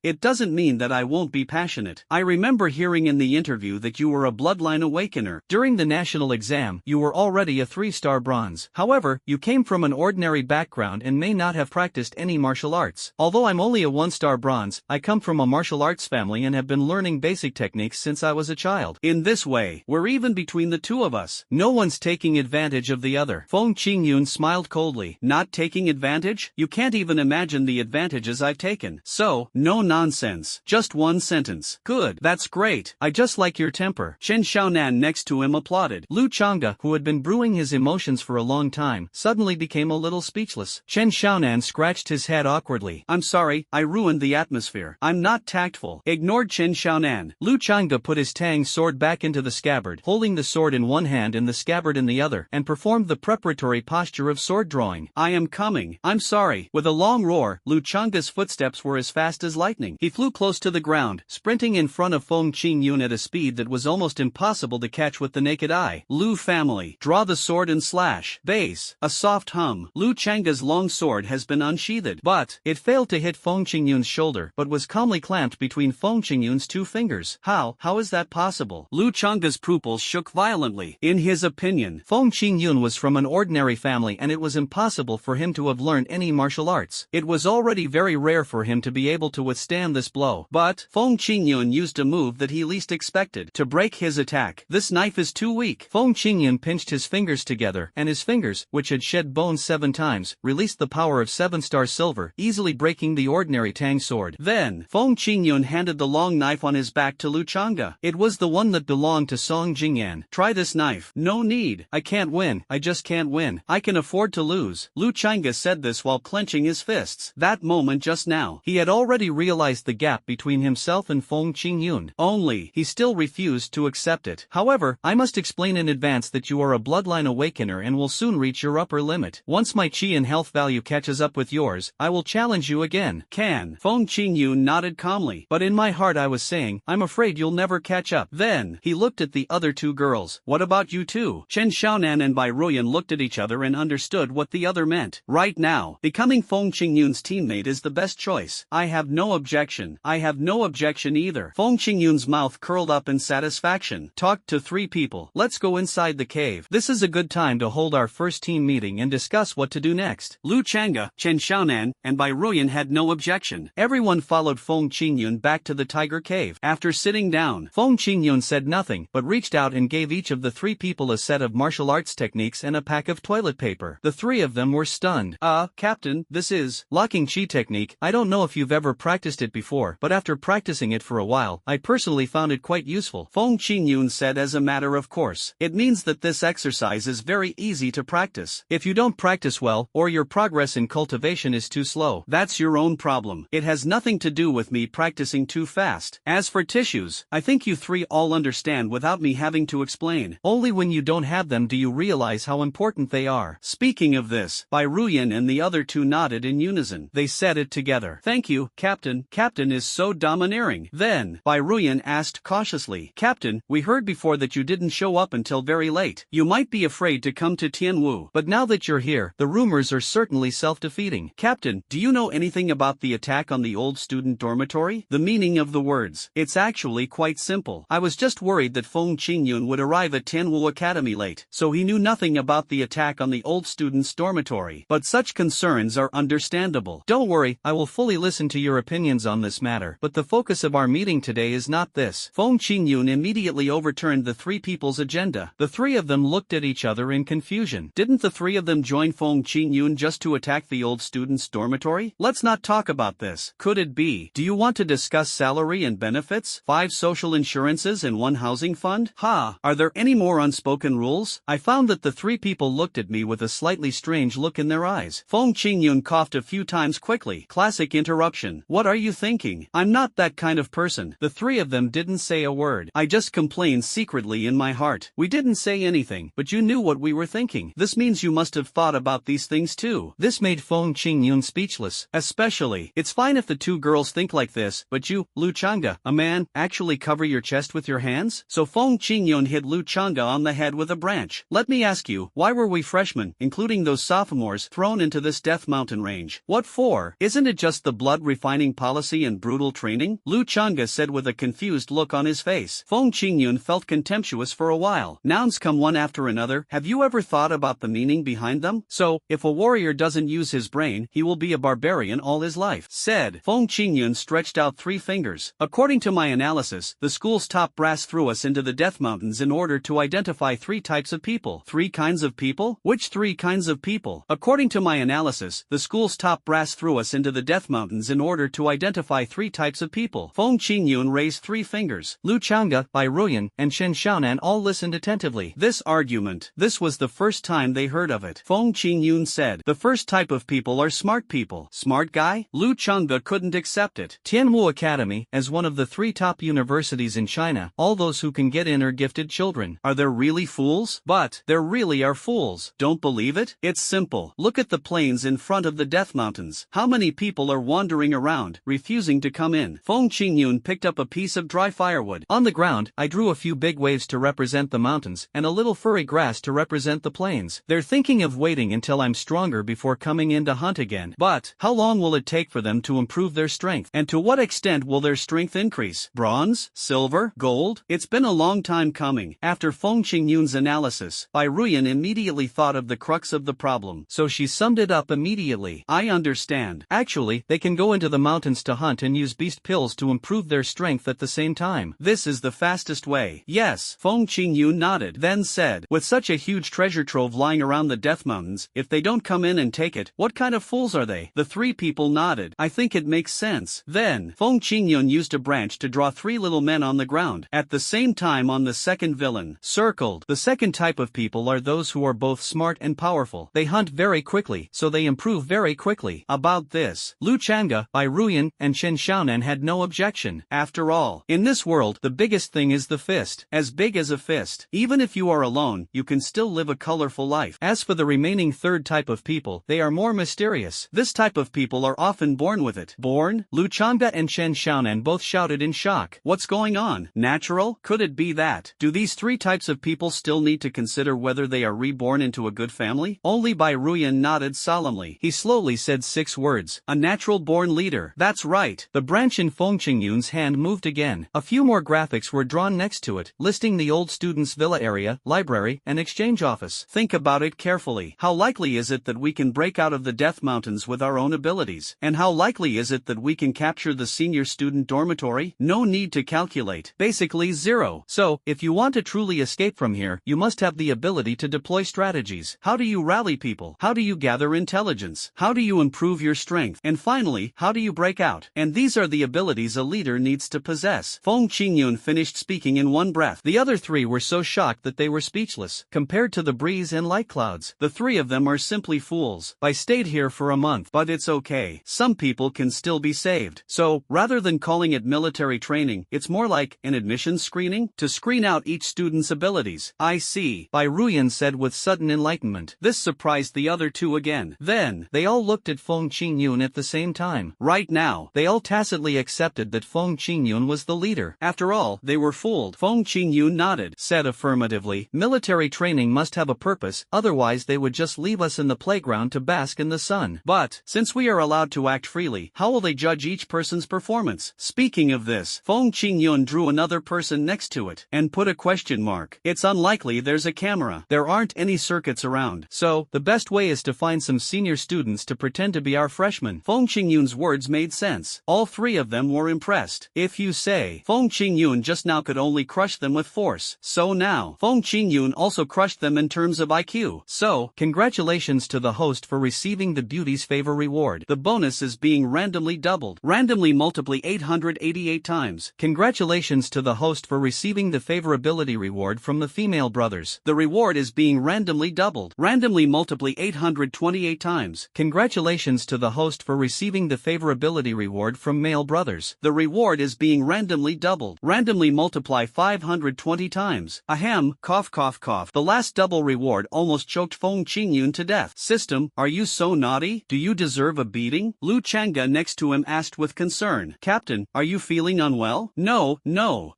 It doesn't mean that I won't be passionate. I remember hearing in the interview that you were a bloodline awakener. During the national exam, you were already a 3-star bronze. However, you came from an ordinary background and may not have practiced any martial arts. Although I'm only a 1-star bronze, I come from a martial arts family and have been learning basic techniques since I was a child. In this way, we're even between the two of us. No one's taking advantage of the other. Feng Qingyun smiled coldly. Not taking advantage? You can't even imagine the advantages I've taken. So, no nonsense. Just one sentence. Good. That's great. I just like your temper. Chen Xiaonan next to him applauded. Lu Chang'e, who had been brewing his emotions for a long time, suddenly became a little speechless. Chen Xiaonan scratched his head awkwardly. I'm sorry, I ruined the atmosphere. I'm not tactful. Ignored Chen Xiaonan. Lu Chang'e put his Tang sword back into the scabbard, holding the sword in one hand and the scabbard in the other, and performed the preparatory posture of sword drawing. I am coming. I'm sorry. With a long roar, Lu Chang'e's footsteps were as fast as lightning. He flew close to the ground, sprinting in front of Feng Qingyun at a speed that was almost impossible to catch with the naked eye. Lu family. Draw the sword and slash. Base. A soft hum. Lu Chang'e's long sword has been unsheathed. But, it failed to hit Feng Qingyun's shoulder, but was calmly clamped between Feng Qingyun's two fingers. How is that possible? Lu Chang'e's pupils shook violently. In his opinion, Feng Qingyun was from an ordinary family and it was impossible for him to have learned any martial arts. It was already very rare for him to be able to withstand this blow. But, Feng Qingyun used a move that he least expected to break his attack. This knife is too weak. Feng Qingyun pinched his fingers together, and his fingers, which had shed bones 7 times, released the power of 7-star silver, easily breaking the ordinary Tang sword. Then, Feng Qingyun handed the long knife on his back to Lu Chang'e. It was the one that belonged to Song Jingyan. Try this knife. No need. I can't win. I just can't win. I can afford to lose. Lu Chang'e said this while clenching his fists. That moment just now, he had already realized the gap between himself and Feng Qingyun. Only, he still refused to accept it. However, I must explain in advance that you are a bloodline awakener and will soon reach your upper limit. Once my chi and health value catches up with yours, I will challenge you again. again. Can. Feng Qingyun nodded calmly. But in my heart I was saying, I'm afraid you'll never catch up. Then, he looked at the other two girls. What about you two? Chen Xiaonan and Bai Ruyan looked at each other and understood what the other meant. Right now, becoming Feng Qingyun's teammate is the best choice. I have no objection. I have no objection either. Feng Qingyun's mouth curled up in satisfaction. Talked to three people. Let's go inside the cave. This is a good time to hold our first team meeting and discuss what to do next. Lu Chang'e, Chen Xiaonan, and Bai Ruyan had no objection. Everyone followed Feng Qingyun back to the tiger cave. After sitting down, Feng Qingyun said nothing, but reached out and gave each of the three people a set of martial arts techniques and a pack of toilet paper. The three of them were stunned. Captain, this is locking chi technique. I don't know if you've ever practiced it before, but after practicing it for a while, I personally found it quite useful. Feng Qingyun said as a matter of course. It means that this exercise is very easy to practice. If you don't practice well, or your progress in cultivation is too slow, that's your own problem. It has nothing to do with me practicing too fast. As for tissues, I think you three all understand without me having to explain. Only when you don't have them do you realize how important they are. Speaking of this, Bai Ruyan and the other two nodded in unison. They said it together. Thank you, Captain. Captain is so domineering. Then, Bai Ruyan asked cautiously, Captain, we heard before that you didn't show up until very late. You might be afraid to come to Tianwu, but now that you're here, the rumors are certainly self-defeating. Captain, do you know anything about the attack on the old student dormitory? The meaning of the words. It's actually quite simple. I was just worried that Feng Qingyun would arrive at Tianwu Academy late, so he knew nothing about the attack on the old students' dormitory. But such concerns are understandable. Don't worry, I will fully listen to your opinions on this matter, but the focus of our meeting today is not this. Feng Qingyun immediately overturned the three people's agenda. The three of them looked at each other in confusion. Didn't the three of them join Feng Qingyun just to attack the old students' dormitory? Let's not talk about this. Could it be? Do you want to discuss salary and benefits, 5 social insurances and 1 housing fund? Are there any more unspoken rules? I found that the three people looked at me with a slightly strange look in their eyes. Feng Qingyun coughed a few times quickly. Classic interruption. What are you thinking? I'm not that kind of person. The three of them didn't say a word. I just complained secretly in my heart. We didn't say anything, but you knew what we were thinking. This means you must have thought about these things too. This made Feng Qingyun speechless. Especially, it's fine if the two girls think like this, but you, Lu Chang'e, a man, actually cover your chest with your hands? So Feng Qingyun hit Lu Chang'e on the head with a branch. Let me ask you, why were we freshmen, including those sophomores, thrown into this death mountain range? What for? Isn't it just the blood refining policy and brutal training? Lu Chang'e said with a confused look on his face. Feng Qingyun felt contemptuous for a while. Nouns come one after another. Have you ever thought about the meaning behind them? So, if a warrior doesn't use his brain, he will be a barbarian all his life. Said. Feng Qingyun stretched out 3 fingers. According to my analysis, the school's top brass threw us into the death mountains in order to identify 3 types of people. 3 kinds of people? Which 3 kinds of people? According to my analysis, the school's top brass threw us into the death mountains in order to identify 3 types of people. Feng Qingyun raised 3 fingers. Lu Chang'e, Bai Ruyan, and Chen Xiaonan all listened attentively. This argument. This was the first time they heard of it. Feng Qingyun said, the first type of people are smart people. Smart guy? Lu Chang'e couldn't accept it. Tianwu Academy, as one of the 3 top universities in China, all those who can get in are gifted children. Are there really fools? But, there really are fools. Don't believe it? It's simple. Look at the plains in front of the death mountains. How many people are wandering around, refusing to come in? Feng Qingyun picked up a piece of dry firewood. On the ground, I drew a few big waves to represent the mountains, and a little furry grass to represent the plains. They're thinking of waiting until I'm stronger before coming in to hunt again. But, how long will it take for them to improve their strength? And to what extent will their strength increase? Bronze? Silver? Gold? It's been a long time coming. After Feng Qingyun's analysis, Bai Ruyan immediately thought of the crux of the problem. So she summed it up immediately. I understand. Actually, they can go into the mountains to hunt and use beast pills to improve their strength at the same time. This is the fastest way. Yes. Feng Qingyun nodded, then said, with such a huge treasure trove lying around the death mountains, if they don't come in and take it, what kind of fools are they? The 3 people nodded. I think it makes sense. Then, Feng Qingyun used a branch to draw 3 little men on the ground. At the same time on the second villain, circled. The second type of people are those who are both smart and powerful. They hunt very quickly, so they improve very quickly. About this, Lu Chang'e, Bai Ruyan, and Chen Xiaonan had no objection. After all, in this world, the biggest thing is the fist. As big as a fist. Even if you are alone, you can still live a colorful life. As for the remaining third type of people, they are more mysterious. This type of people people are often born with it. Born? Lu Changde and Chen Xiaonan both shouted in shock. What's going on? Natural? Could it be that? Do these three types of people still need to consider whether they are reborn into a good family? Only Bai Ruyan nodded solemnly. He slowly said 6 words. A natural-born leader. That's right. The branch in Feng Qingyun's hand moved again. A few more graphics were drawn next to it, listing the old student's villa area, library, and exchange office. Think about it carefully. How likely is it that we can break out of the Death Mountains with our own abilities? And how likely is it that we can capture the senior student dormitory? No need to calculate. Basically 0. So, if you want to truly escape from here, you must have the ability to deploy strategies. How do you rally people? How do you gather intelligence? How do you improve your strength? And finally, how do you break out? And these are the abilities a leader needs to possess. Feng Qingyun finished speaking in one breath. The other 3 were so shocked that they were speechless. Compared to the breeze and light clouds, the 3 of them are simply fools. I stayed here for a month, but it's okay. Some people can still be saved. So, rather than calling it military training, it's more like an admissions screening to screen out each student's abilities. I see, Bai Ruyan said with sudden enlightenment. This surprised the other 2 again. Then, they all looked at Feng Qingyun at the same time. Right now, they all tacitly accepted that Feng Qingyun was the leader. After all, they were fooled. Feng Qingyun nodded, said affirmatively, military training must have a purpose, otherwise they would just leave us in the playground to bask in the sun. But, since we are allowed to act freely, how will they judge each person's performance? Speaking of this, Feng Qingyun drew another person next to it, and put a question mark. It's unlikely there's a camera. There aren't any circuits around. So, the best way is to find some senior students to pretend to be our freshmen. Feng Qingyun's words made sense. All 3 of them were impressed. If you say, Feng Qingyun just now could only crush them with force. So now, Feng Qingyun also crushed them in terms of IQ. So, congratulations to the host for receiving the Beauty's Favor reward. The bonus is being randomly doubled. Randomly multiply 888 times. Congratulations to the host for receiving the favorability reward from the female brothers. The reward is being randomly doubled. Randomly multiply 828 times. Congratulations to the host for receiving the favorability reward from male brothers. The reward is being randomly doubled. Randomly multiply 520 times. Ahem, cough cough cough. The last double reward almost choked Feng Qingyun to death. System, are you so naughty? Do you deserve a beating? Lu Changde next to him asked with concern. Captain, are you feeling unwell? No.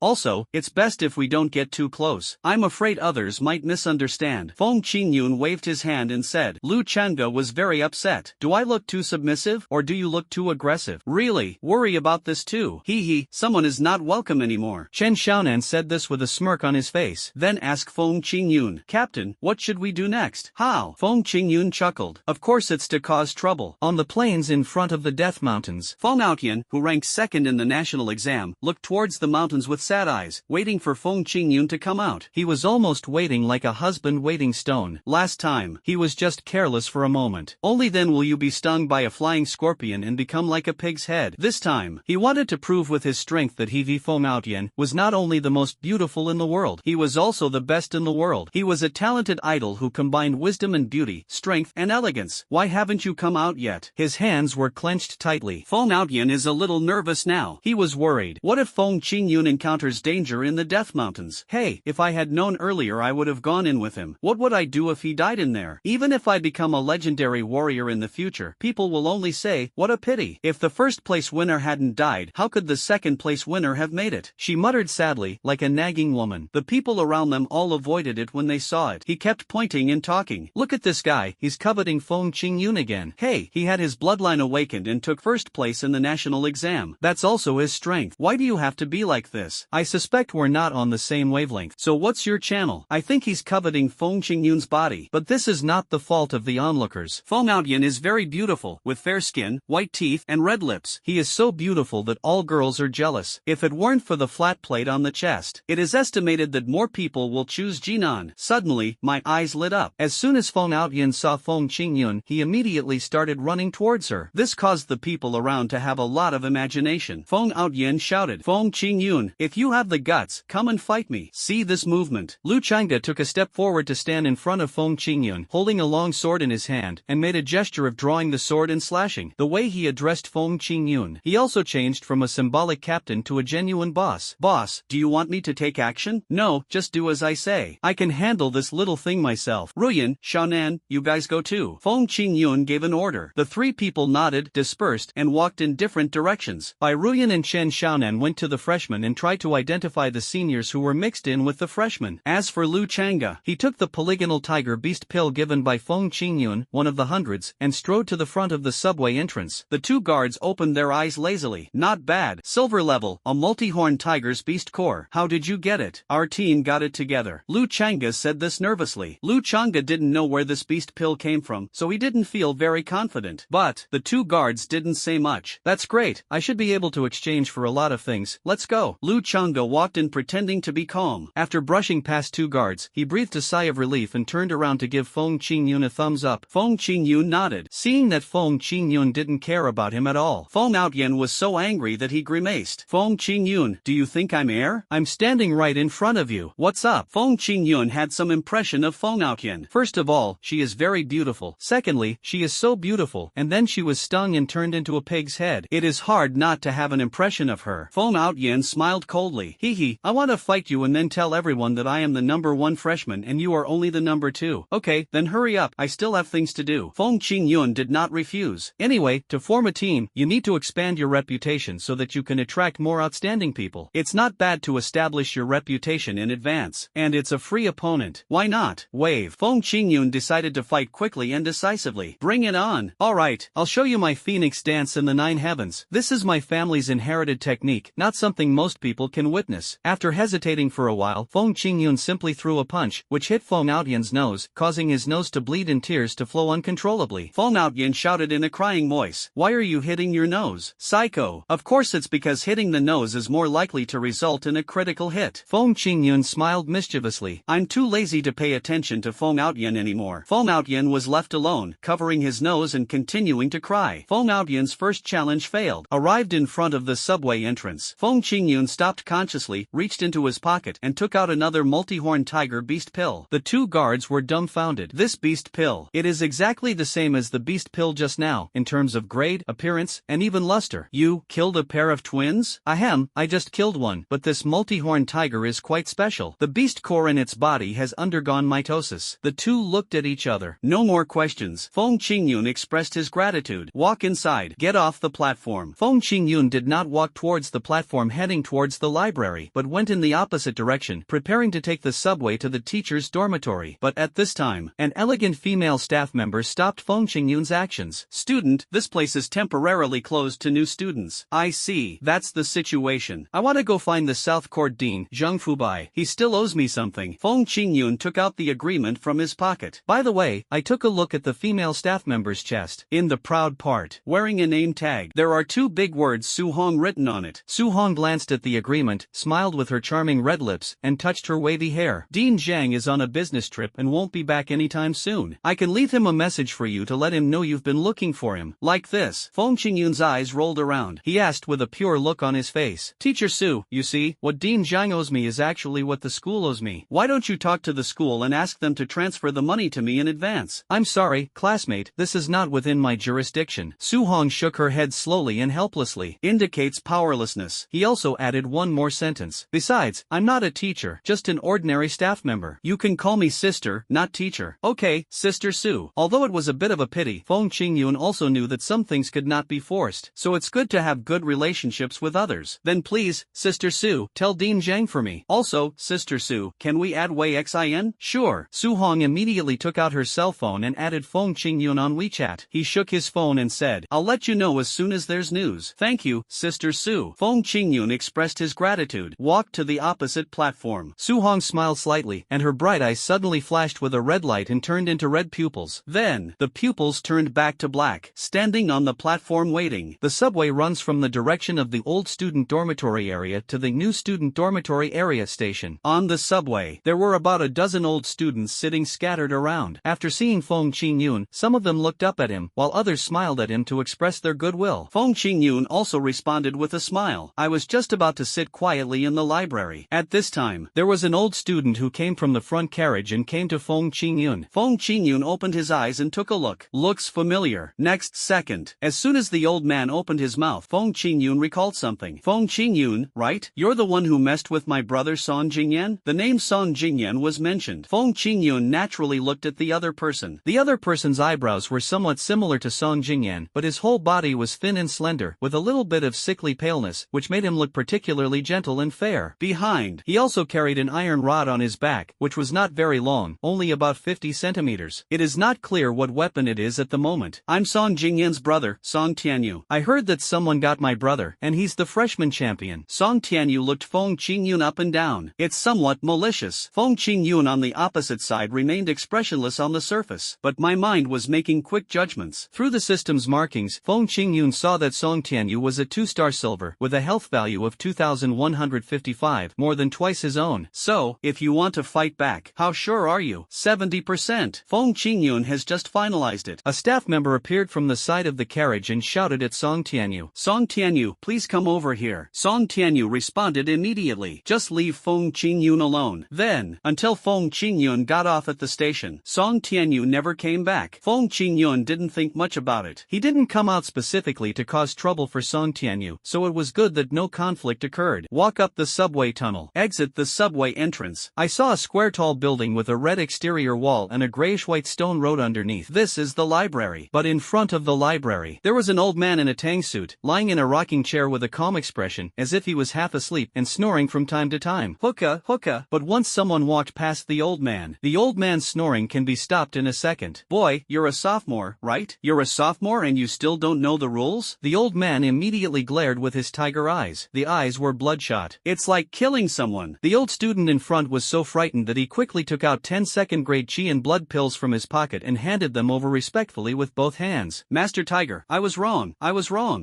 Also, it's best if we don't get too close. I'm afraid others might misunderstand. Feng Qingyun waved his hand and said. Lu Changde was very upset. Do I look too submissive, or do you look too aggressive? Really, worry about this too. Hee, someone is not welcome anymore. Chen Xiaonan said this with a smirk on his face. Then asked Feng Qingyun. Captain, what should we do next? How? Feng Qingyun chuckled. Of course it's to cause trouble. On the plains in front of the Death Mountains. Feng Outyan, who ranked 2nd in the national exam, looked towards the mountains with sad eyes, waiting for Feng Qingyun to come out. He was almost waiting like a husband waiting stone. Last time, he was just careless for a moment. Only then will you be stung by a flying scorpion and become like a pig's head. This time, he wanted to prove with his strength that Feng Outyan was not only the most beautiful in the world, he was also the best in the world. He was a talented idol who combined wisdom and beauty, strength and elegance. Why haven't you come out yet? His hands were clenched tightly. Feng Outyan is a little nervous now. He was worried. What if Feng Qingyun encounters danger in the Death Mountains? Hey, if I had known earlier I would have gone in with him. What would I do if he died in there? Even if I become a legendary warrior in the future, people will only say, what a pity. If the first place winner hadn't died, how could the second place winner have made it? She muttered sadly, like a nagging woman. The people around them all avoided it when they saw it. He kept pointing and talking. Look at this guy, he's coveting Feng Qingyun again. Hey, he had his bloodline awakened and took first place in the national exam. That's also his strength. Why do you have to be like this? I suspect we're not on the same wavelength. So what's your channel? I think he's coveting Feng Qingyun's body. But this is not the fault of the onlookers. Feng Outyan is very beautiful, with fair skin, white teeth, and red lips. He is so beautiful that all girls are jealous. If it weren't for the flat plate on the chest, it is estimated that more people will choose Jinan. Suddenly, my eyes lit up. As soon as Feng Outyan saw Feng Qingyun, he immediately started running towards her. This caused the people around to have a lot of imagination. Feng Outyan shouted, Feng Qingyun, if you have the guts, come and fight me. See this movement. Lu Changde took a step forward to stand in front of Feng Qingyun, holding a long sword in his hand, and made a gesture of drawing the sword and slashing. The way he addressed Feng Qingyun, he also changed from a symbolic captain to a genuine boss. Boss, do you want me to take action? No, just do as I say. I can handle this little thing myself. Ruyan, Xiaonan, you guys go too. Feng Qingyun gave an order. The 3 people people nodded, dispersed, and walked in different directions. Bai Ruyan and Chen Xiaonan went to the freshmen and tried to identify the seniors who were mixed in with the freshmen. As for Lu Chang'e, he took the polygonal tiger beast pill given by Feng Qingyun, one of the hundreds, and strode to the front of the subway entrance. The two guards opened their eyes lazily. Not bad. Silver level, a multi-horned tiger's beast core. How did you get it? Our team got it together. Lu Chang'e said this nervously. Lu Chang'e didn't know where this beast pill came from, so he didn't feel very confident. But the two guards didn't say much. That's great. I should be able to exchange for a lot of things. Let's go. Lu Chang'e walked in pretending to be calm. After brushing past two guards, he breathed a sigh of relief and turned around to give Feng Qingyun a thumbs up. Feng Qingyun nodded. Seeing that Feng Qingyun didn't care about him at all, Feng Outyan was so angry that he grimaced. Feng Qingyun, do you think I'm air? I'm standing right in front of you. What's up? Feng Qingyun had some impression of Feng Outyan. First of all, she is very beautiful. Secondly, she is so beautiful, and then she was stung and turned into a pig's head. It is hard not to have an impression of her. Feng Outyan smiled coldly. Hee, I want to fight you and then tell everyone that I am the number 1 freshman and you are only the number 2. Okay, then hurry up, I still have things to do. Feng Qingyun did not refuse. Anyway, to form a team, you need to expand your reputation so that you can attract more outstanding people. It's not bad to establish your reputation in advance. And it's a free opponent. Why not? Wave. Feng Qingyun decided to fight quickly and decisively. Bring it on. Alright, I'll show you my phoenix dance in the 9 heavens. This is my family's inherited technique, not something most people can witness. After hesitating for a while, Feng Qingyun simply threw a punch, which hit Feng Outyan's nose, causing his nose to bleed and tears to flow uncontrollably. Feng Outyan shouted in a crying voice, "Why are you hitting your nose? Psycho." Of course it's because hitting the nose is more likely to result in a critical hit. Feng Qingyun smiled mischievously. I'm too lazy to pay attention to Feng Outyan anymore. Feng Outyan was left alone, covering his nose and continuing to cry. Feng Outyan's first challenge failed. Arrived in front of the subway entrance, Feng Qingyun stopped consciously, reached into his pocket, and took out another multi-horned tiger beast pill. The two guards were dumbfounded. This beast pill, it is exactly the same as the beast pill just now, in terms of grade, appearance, and even luster. You killed a pair of twins? Ahem, I just killed one, but this multi-horned tiger is quite special. The beast core in its body has undergone mitosis. The two looked at each other. No more questions. Feng Qingyun expressed his gratitude. Walk inside. Get off the platform. Feng Qingyun did not walk towards the platform heading towards the library, but went in the opposite direction, preparing to take the subway to the teacher's dormitory. But at this time, an elegant female staff member stopped Feng Qingyun's actions. Student, this place is temporarily closed to new students. I see. That's the situation. I want to go find the South Court Dean, Zheng Fubai. He still owes me something. Feng Qingyun took out the agreement from his pocket. By the way, I took a look at the female staff member's chest. In the proud part, wearing a name tag, there are 2 big words Su Hong written on it. Su Hong glanced at the agreement, smiled with her charming red lips, and touched her wavy hair. Dean Zhang is on a business trip and won't be back anytime soon. I can leave him a message for you to let him know you've been looking for him. Like this. Feng Qingyun's eyes rolled around. He asked with a pure look on his face. Teacher Su, you see, what Dean Zhang owes me is actually what the school owes me. Why don't you talk to the school and ask them to transfer the money to me in advance? I'm sorry, classmate, this is not within my jurisdiction. Su Hong shook her head slowly and helplessly. Indicates powerlessness. He also added one more sentence. Besides, I'm not a teacher, just an ordinary staff member. You can call me sister, not teacher. Okay, Sister Su. Although it was a bit of a pity, Feng Qingyun also knew that some things could not be forced, so it's good to have good relationships with others. Then please, Sister Su, tell Dean Zhang for me. Also, Sister Su, can we add Wei Xin? Sure. Su Hong immediately took out her cell phone and added Feng Qingyun on WeChat. He shook his phone and said, I'll let you know as soon as there's news. Thank you, Sister Su. Feng Qingyun expressed his gratitude. Walked to the opposite platform. Su Hong smiled slightly, and her bright eyes suddenly flashed with a red light and turned into red pupils. Then, the pupils turned back to black. Standing on the platform waiting. The subway runs from the direction of the old student dormitory area to the new student dormitory area station. On the subway, there were about a dozen old students sitting scattered around. After seeing Feng Qingyun, some of them looked up at him, while others smiled at him to express their goodwill. Feng Qingyun also responded with a smile. I was just about to sit quietly in the library. At this time, there was an old student who came from the front carriage and came to Feng Qingyun. Feng Qingyun opened his eyes and took a look. Looks familiar. Next second, as soon as the old man opened his mouth, Feng Qingyun recalled something. Feng Qingyun, right? You're the one who messed with my brother Song Jingyan? The name Song Jingyan was mentioned. Feng Qingyun naturally looked at the other person. The other person's eyebrows were somewhat similar to Song Song Jingyan, but his whole body was thin and slender, with a little bit of sickly paleness, which made him look particularly gentle and fair. Behind, he also carried an iron rod on his back, which was not very long, only about 50 centimeters. It is not clear what weapon it is at the moment. I'm Song Jingyan's brother, Song Tianyu. I heard that someone got my brother, and he's the freshman champion. Song Tianyu looked Feng Qingyun up and down. It's somewhat malicious. Feng Qingyun on the opposite side remained expressionless on the surface, but my mind was making quick judgments. Through the system's markings, Feng Qingyun saw that Song Tianyu was a 2-star silver, with a health value of 2,155, more than twice his own. So, if you want to fight back, how sure are you? 70%. Feng Qingyun has just finalized it. A staff member appeared from the side of the carriage and shouted at Song Tianyu. Song Tianyu, please come over here. Song Tianyu responded immediately. Just leave Feng Qingyun alone. Then, until Feng Qingyun got off at the station, Song Tianyu never came back. Feng Qingyun didn't think much about it. He didn't come out specifically to cause trouble for Song Tianyu, so it was good that no conflict occurred. Walk up the subway tunnel. Exit the subway entrance. I saw a square tall building with a red exterior wall and a grayish-white stone road underneath. This is the library. But in front of the library, there was an old man in a tang suit, lying in a rocking chair with a calm expression, as if he was half asleep and snoring from time to time. Hookah, hookah. But once someone walked past the old man's snoring can be stopped in a second. Boy, you're a sophomore, right? You're a sophomore and you still don't know the rules? The old man immediately glared with his tiger eyes. The eyes were bloodshot. It's like killing someone. The old student in front was so frightened that he quickly took out 10 second-grade chi and blood pills from his pocket and handed them over respectfully with both hands. Master Tiger, I was wrong.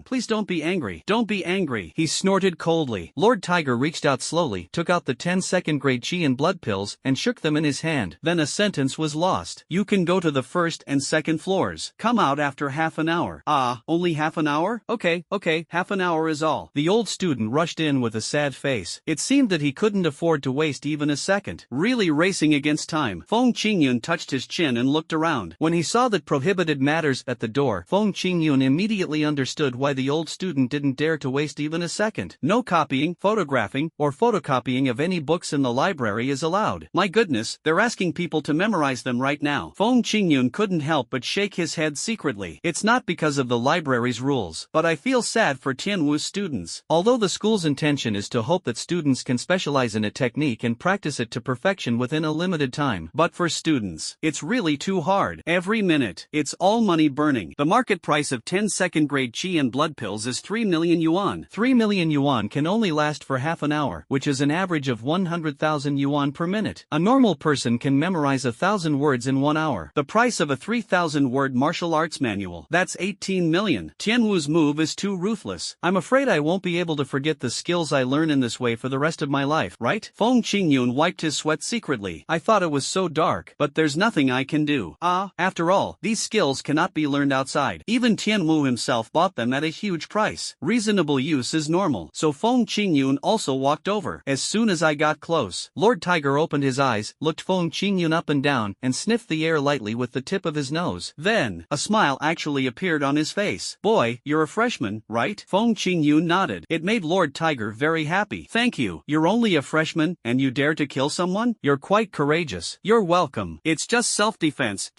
Please don't be angry. Don't be angry. He snorted coldly. Lord Tiger reached out slowly, took out the 10 second-grade chi and blood pills, and shook them in his hand. Then a sentence was lost. You can go to the first and second floors. Come out after half an hour. Ah, only half an hour? Okay, half an hour is all. The old student rushed in with a sad face. It seemed that he couldn't afford to waste even a second. Really racing against time. Feng Qingyun touched his chin and looked around. When he saw that prohibited matters at the door, Feng Qingyun immediately understood why the old student didn't dare to waste even a second. No copying, photographing, or photocopying of any books in the library is allowed. My goodness, they're asking people to memorize them right now. Feng Qingyun couldn't help but shake his head secretly. It's not because of the library's rules, but I feel sad for Tianwu's students. Although the school's intention is to hope that students can specialize in a technique and practice it to perfection within a limited time, but for students, it's really too hard. Every minute, it's all money burning. The market price of 10 second-grade chi and blood pills is 3 million yuan. 3 million yuan can only last for half an hour, which is an average of 100,000 yuan per minute. A normal person can memorize 1,000 words in 1 hour. The price of a 3,000-word martial arts manual, that's 18 million. Tianwu's move is too ruthless. I'm afraid I won't be able to forget the skills I learn in this way for the rest of my life, right? Feng Qingyun wiped his sweat secretly. I thought it was so dark, but there's nothing I can do. After all, these skills cannot be learned outside. Even Tianwu himself bought them at a huge price. Reasonable use is normal, so Feng Qingyun also walked over. As soon as I got close, Lord Tiger opened his eyes, looked Feng Qingyun up and down, and sniffed the air lightly with the tip of his nose. Then, a smile actually appeared on his face. Boy, you're a freshman, right? Feng Qingyun nodded. It made Lord Tiger very happy. Thank you. You're only a freshman, and you dare to kill someone? You're quite courageous. You're welcome. It's just self-defense,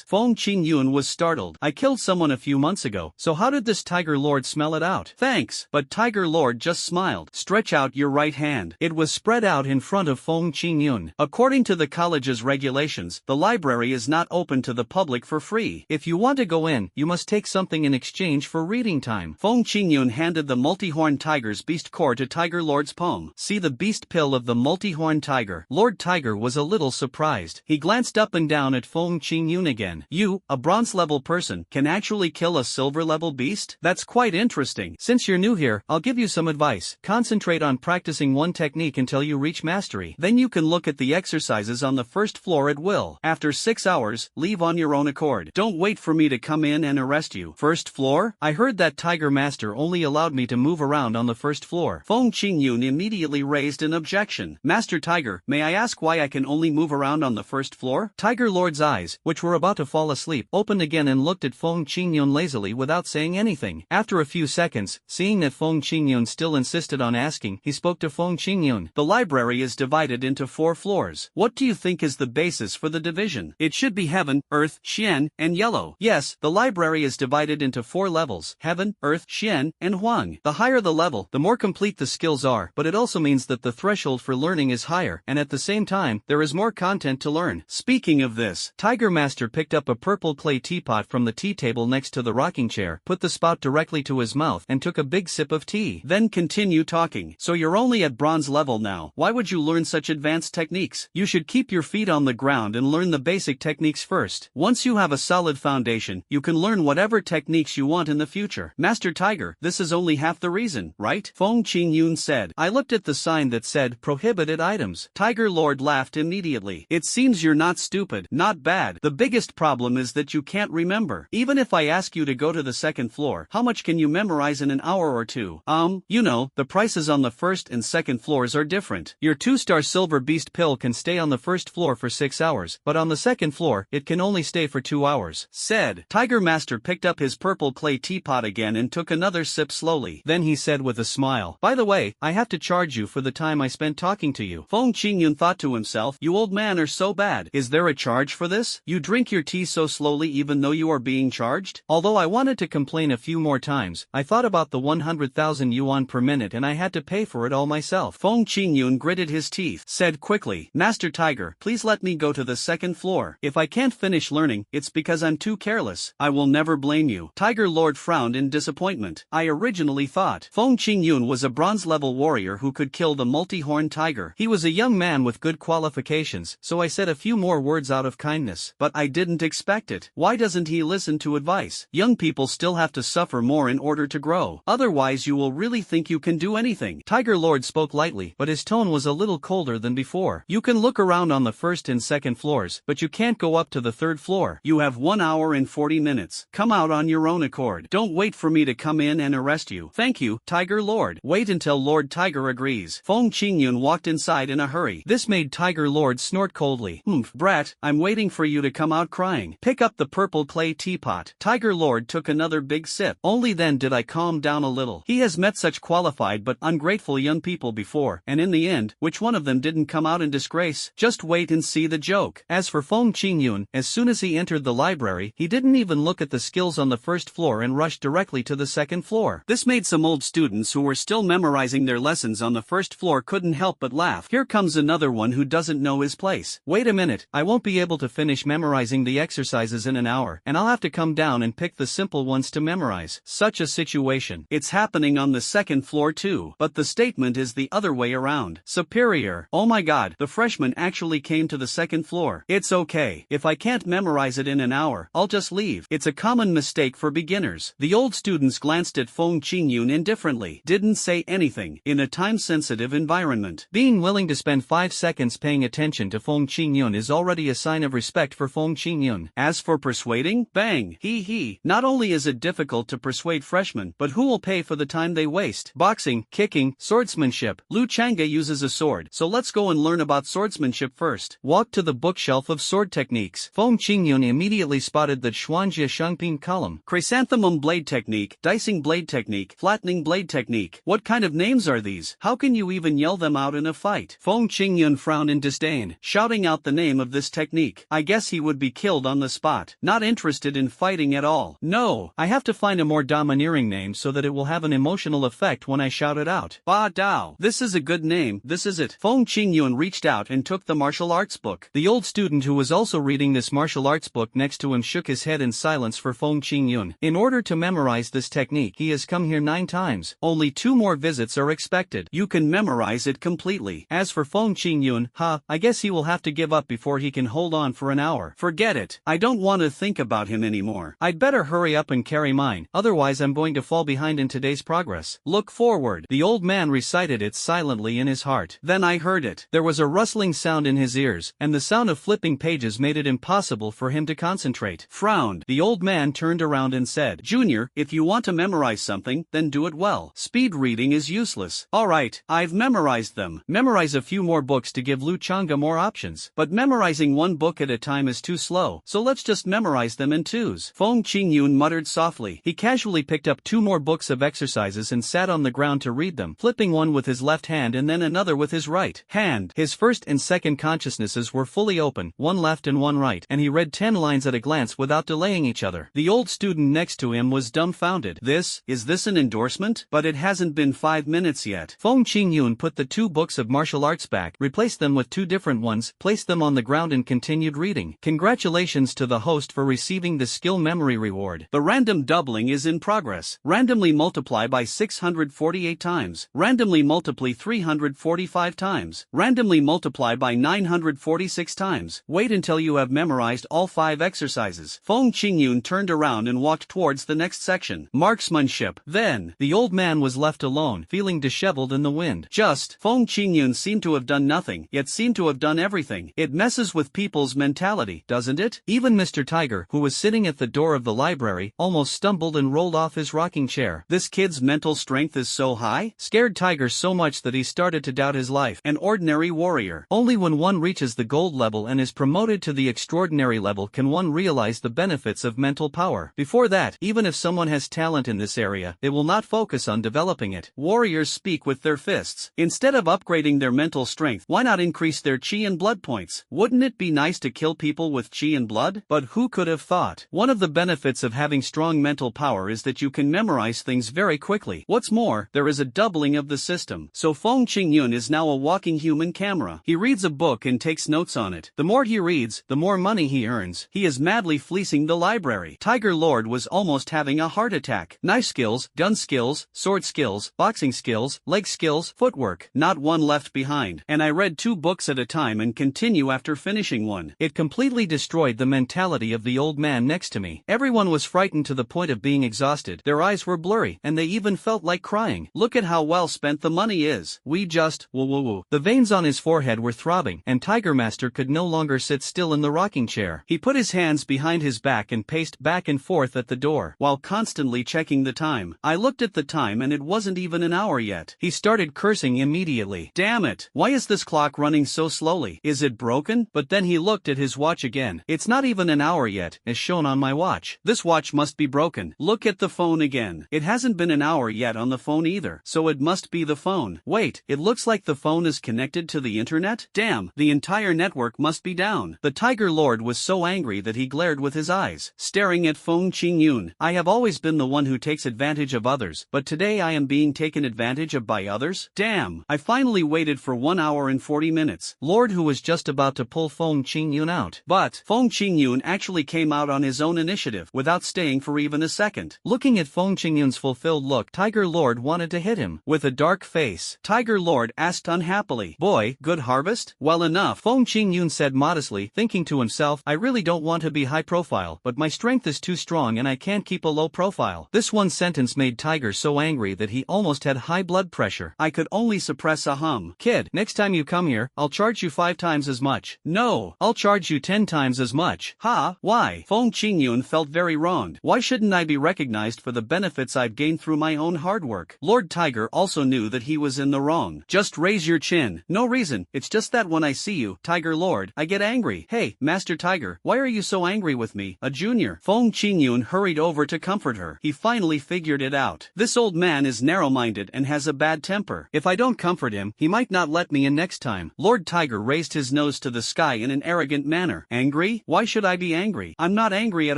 Feng Qingyun was startled. I killed someone a few months ago, so how did this Tiger Lord smell it out? Thanks. But Tiger Lord just smiled. Stretch out your right hand. It was spread out in front of Feng Qingyun. According to the college's regulations, the library is not open to the public for free. If you want to go in, you must take something in exchange for reading time. Feng Qingyun handed the multi-horned tiger's beast core to Tiger Lord's palm. See the beast pill of the multi-horned tiger. Lord Tiger was a little surprised. He glanced up and down at Feng Qingyun again. You, a bronze-level person, can actually kill a silver-level beast? That's quite interesting. Since you're new here, I'll give you some advice. Concentrate on practicing one technique until you reach mastery. Then you can look at the exercises on the first floor at will. After 6 hours, leave on your own accord. Don't wait for me to come in and arrest you. First floor? I heard that Tiger Master only allowed me to move around on the first floor. Feng Qingyun immediately raised an objection. Master Tiger, may I ask why I can only move around on the first floor? Tiger Lord's eyes, which were about to fall asleep, opened again and looked at Feng Qingyun lazily without saying anything. After a few seconds, seeing that Feng Qingyun still insisted on asking, he spoke to Feng Qingyun. The library is divided into 4 floors. What do you think is the basis for the division? It should be heaven, earth, xian, and yellow. know. Yes, the library is divided into 4 levels: Heaven, Earth, Xian, and Huang. The higher the level, the more complete the skills are, but it also means that the threshold for learning is higher, and at the same time, there is more content to learn. Speaking of this, Tiger Master picked up a purple clay teapot from the tea table next to the rocking chair, put the spout directly to his mouth, and took a big sip of tea. Then continue talking. So you're only at bronze level now. Why would you learn such advanced techniques? You should keep your feet on the ground and learn the basic techniques first. Once you have a solid foundation, you can learn whatever techniques you want in the future. Master Tiger, this is only half the reason, right? Feng Qingyun said. I looked at the sign that said prohibited items. Tiger Lord laughed immediately. It seems you're not stupid. Not bad. The biggest problem is that you can't remember. Even if I ask you to go to the second floor, how much can you memorize in an hour or two? You know, the prices on the first and second floors are different. Your 2-star silver beast pill can stay on the first floor for 6 hours, but on the second floor, it can only stay for 2 hours. Said. Tiger Master picked up his purple clay teapot again and took another sip slowly. Then he said with a smile, by the way, I have to charge you for the time I spent talking to you. Feng Qingyun thought to himself, you old man are so bad. Is there a charge for this? You drink your tea so slowly even though you are being charged? Although I wanted to complain a few more times, I thought about the 100,000 yuan per minute and I had to pay for it all myself. Feng Qingyun gritted his teeth, said quickly, Master Tiger, please let me go to the second floor. If I can't finish learning, it's because I'm too careless. I will never blame you. Tiger Lord frowned in disappointment. I originally thought Feng Qingyun was a bronze-level warrior who could kill the multi-horned tiger. He was a young man with good qualifications, so I said a few more words out of kindness. But I didn't expect it. Why doesn't he listen to advice? Young people still have to suffer more in order to grow. Otherwise you will really think you can do anything. Tiger Lord spoke lightly, but his tone was a little colder than before. You can look around on the first and second floors, but you can't go up to the third floor. You have 1 hour and 40 minutes. Come out on your own accord. Don't wait for me to come in and arrest you. Thank you, Tiger Lord. Wait until Lord Tiger agrees. Feng Qingyun walked inside in a hurry. This made Tiger Lord snort coldly. Brat, I'm waiting for you to come out crying. Pick up the purple clay teapot. Tiger Lord took another big sip. Only then did I calm down a little. He has met such qualified but ungrateful young people before, and in the end, which one of them didn't come out in disgrace? Just wait and see the joke. As for Feng Qingyun, as soon as he entered the library, he didn't even look at the skills on the first floor and rushed directly to the second floor. This made some old students who were still memorizing their lessons on the first floor couldn't help but laugh. Here comes another one who doesn't know his place. Wait a minute, I won't be able to finish memorizing the exercises in an hour, and I'll have to come down and pick the simple ones to memorize. Such a situation. It's happening on the second floor too, but the statement is the other way around. Superior. Oh my god, the freshman actually came to the second floor. It's okay. If I can't memorize it in an hour, I'll just leave. It's a common mistake for beginners. The old students glanced at Feng Qingyun indifferently, didn't say anything. In a time-sensitive environment, being willing to spend 5 seconds paying attention to Feng Qingyun is already a sign of respect for Feng Qingyun. As for persuading, bang, hee. Not only is it difficult to persuade freshmen, but who will pay for the time they waste? Boxing, kicking, swordsmanship. Liu Changa uses a sword, so let's go and learn about swordsmanship first. Walk to the bookshelf of sword techniques. Feng Qingyun immediately spotted the Xuanjia Shengping column. Chrysanthemum blade technique, dicing blade technique, flattening blade technique. What kind of names are these? How can you even yell them out in a fight? Feng Qingyun frowned in disdain, shouting out the name of this technique. I guess he would be killed on the spot. Not interested in fighting at all. No, I have to find a more domineering name so that it will have an emotional effect when I shout it out. Ba Dao. This is a good name, this is it. Feng Qingyun reached out and took the martial arts book. The old student who was also reading this martial arts book next to him shook his head in silence for Feng Qingyun. In order to memorize this technique, he has come here 9 times. Only 2 more visits are expected. You can memorize it completely. As for Feng Qingyun, I guess he will have to give up before he can hold on for an hour. Forget it. I don't want to think about him anymore. I'd better hurry up and carry mine, otherwise I'm going to fall behind in today's progress. Look forward. The old man recited it silently in his heart. Then I heard it. There was a rustling sound in his ears, and the sound of flipping pages made it impossible for him to concentrate. Frowned. The old man turned around and said, Junior, if you want to memorize something, then do it well. Speed reading is useless. Alright, I've memorized them. Memorize a few more books to give Liu Changa more options. But memorizing 1 book at a time is too slow, so let's just memorize them in 2s. Feng Qingyun muttered softly. He casually picked up 2 more books of exercises and sat on the ground to read them, flipping one with his left hand and then another with his right hand. His first and second consciousnesses were fully open, one left and one right, and he read 10 lines at a glance chance without delaying each other. The old student next to him was dumbfounded. Is this an endorsement? But it hasn't been 5 minutes yet. Feng Qingyun put the 2 books of martial arts back, replaced them with 2 different ones, placed them on the ground and continued reading. Congratulations to the host for receiving the skill memory reward. The random doubling is in progress. Randomly multiply by 648 times. Randomly multiply 345 times. Randomly multiply by 946 times. Wait until you have memorized all 5 exercises. Feng Qingyun turned around and walked towards the next section. Marksmanship. Then, the old man was left alone, feeling disheveled in the wind. Feng Qingyun seemed to have done nothing, yet seemed to have done everything. It messes with people's mentality, doesn't it? Even Mr. Tiger, who was sitting at the door of the library, almost stumbled and rolled off his rocking chair. This kid's mental strength is so high? Scared Tiger so much that he started to doubt his life. An ordinary warrior. Only when one reaches the gold level and is promoted to the extraordinary level can one realize the benefits of mental power. Before that, even if someone has talent in this area, they will not focus on developing it. Warriors speak with their fists. Instead of upgrading their mental strength, why not increase their chi and blood points? Wouldn't it be nice to kill people with chi and blood? But who could have thought? One of the benefits of having strong mental power is that you can memorize things very quickly. What's more, there is a doubling of the system. So Feng Qingyun is now a walking human camera. He reads a book and takes notes on it. The more he reads, the more money he earns. He is madly fleecing the library. Tiger Lord was almost having a heart attack. Knife skills, gun skills, sword skills, boxing skills, leg skills, footwork. Not one left behind. And I read 2 books at a time and continue after finishing one. It completely destroyed the mentality of the old man next to me. Everyone was frightened to the point of being exhausted. Their eyes were blurry, and they even felt like crying. Look at how well spent the money is. We just, woo. The veins on his forehead were throbbing, and Tiger Master could no longer sit still in the rocking chair. He put his hands behind his back and paced back and forth at the door, while constantly checking the time. I looked at the time and it wasn't even an hour yet. He started cursing immediately. Damn it! Why is this clock running so slowly? Is it broken? But then he looked at his watch again. It's not even an hour yet, as shown on my watch. This watch must be broken. Look at the phone again. It hasn't been an hour yet on the phone either, so it must be the phone. Wait, it looks like the phone is connected to the internet? Damn, the entire network must be down. The Tiger Lord was so angry that he glared with his eyes, staring at Feng Qingyun. I have always been the one who takes advantage of others, but today I am being taken advantage of by others? Damn, I finally waited for 1 hour and 40 minutes. Lord who was just about to pull Feng Qingyun out. But Feng Qingyun actually came out on his own initiative, without staying for even a second. Looking at Feng Qingyun's fulfilled look, Tiger Lord wanted to hit him. With a dark face, Tiger Lord asked unhappily, "Boy, good harvest?" Well enough, Feng Qingyun said modestly, thinking to himself, I really don't want to be high profile, but my strength is too strong and I can't keep a low profile. This one sentence made Tiger so angry that he almost had high blood pressure. I could only suppress a hum. Kid, next time you come here, I'll charge you 5 times as much. No, I'll charge you 10 times as much. Ha, why? Feng Qingyun felt very wronged. Why shouldn't I be recognized for the benefits I've gained through my own hard work? Lord Tiger also knew that he was in the wrong. Just raise your chin. No reason, it's just that when I see you, Tiger Lord, I get angry. Hey, Master Tiger, why are you so angry with me, a junior? Feng Qingyun hurried over to comfort her. He finally figured it out. This old man is narrow-minded and has a bad temper. If I don't comfort him, he might not let me in next time. Lord Tiger raised his nose to the sky in an arrogant manner. Angry? Why should I be angry? I'm not angry at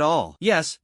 all. Yes,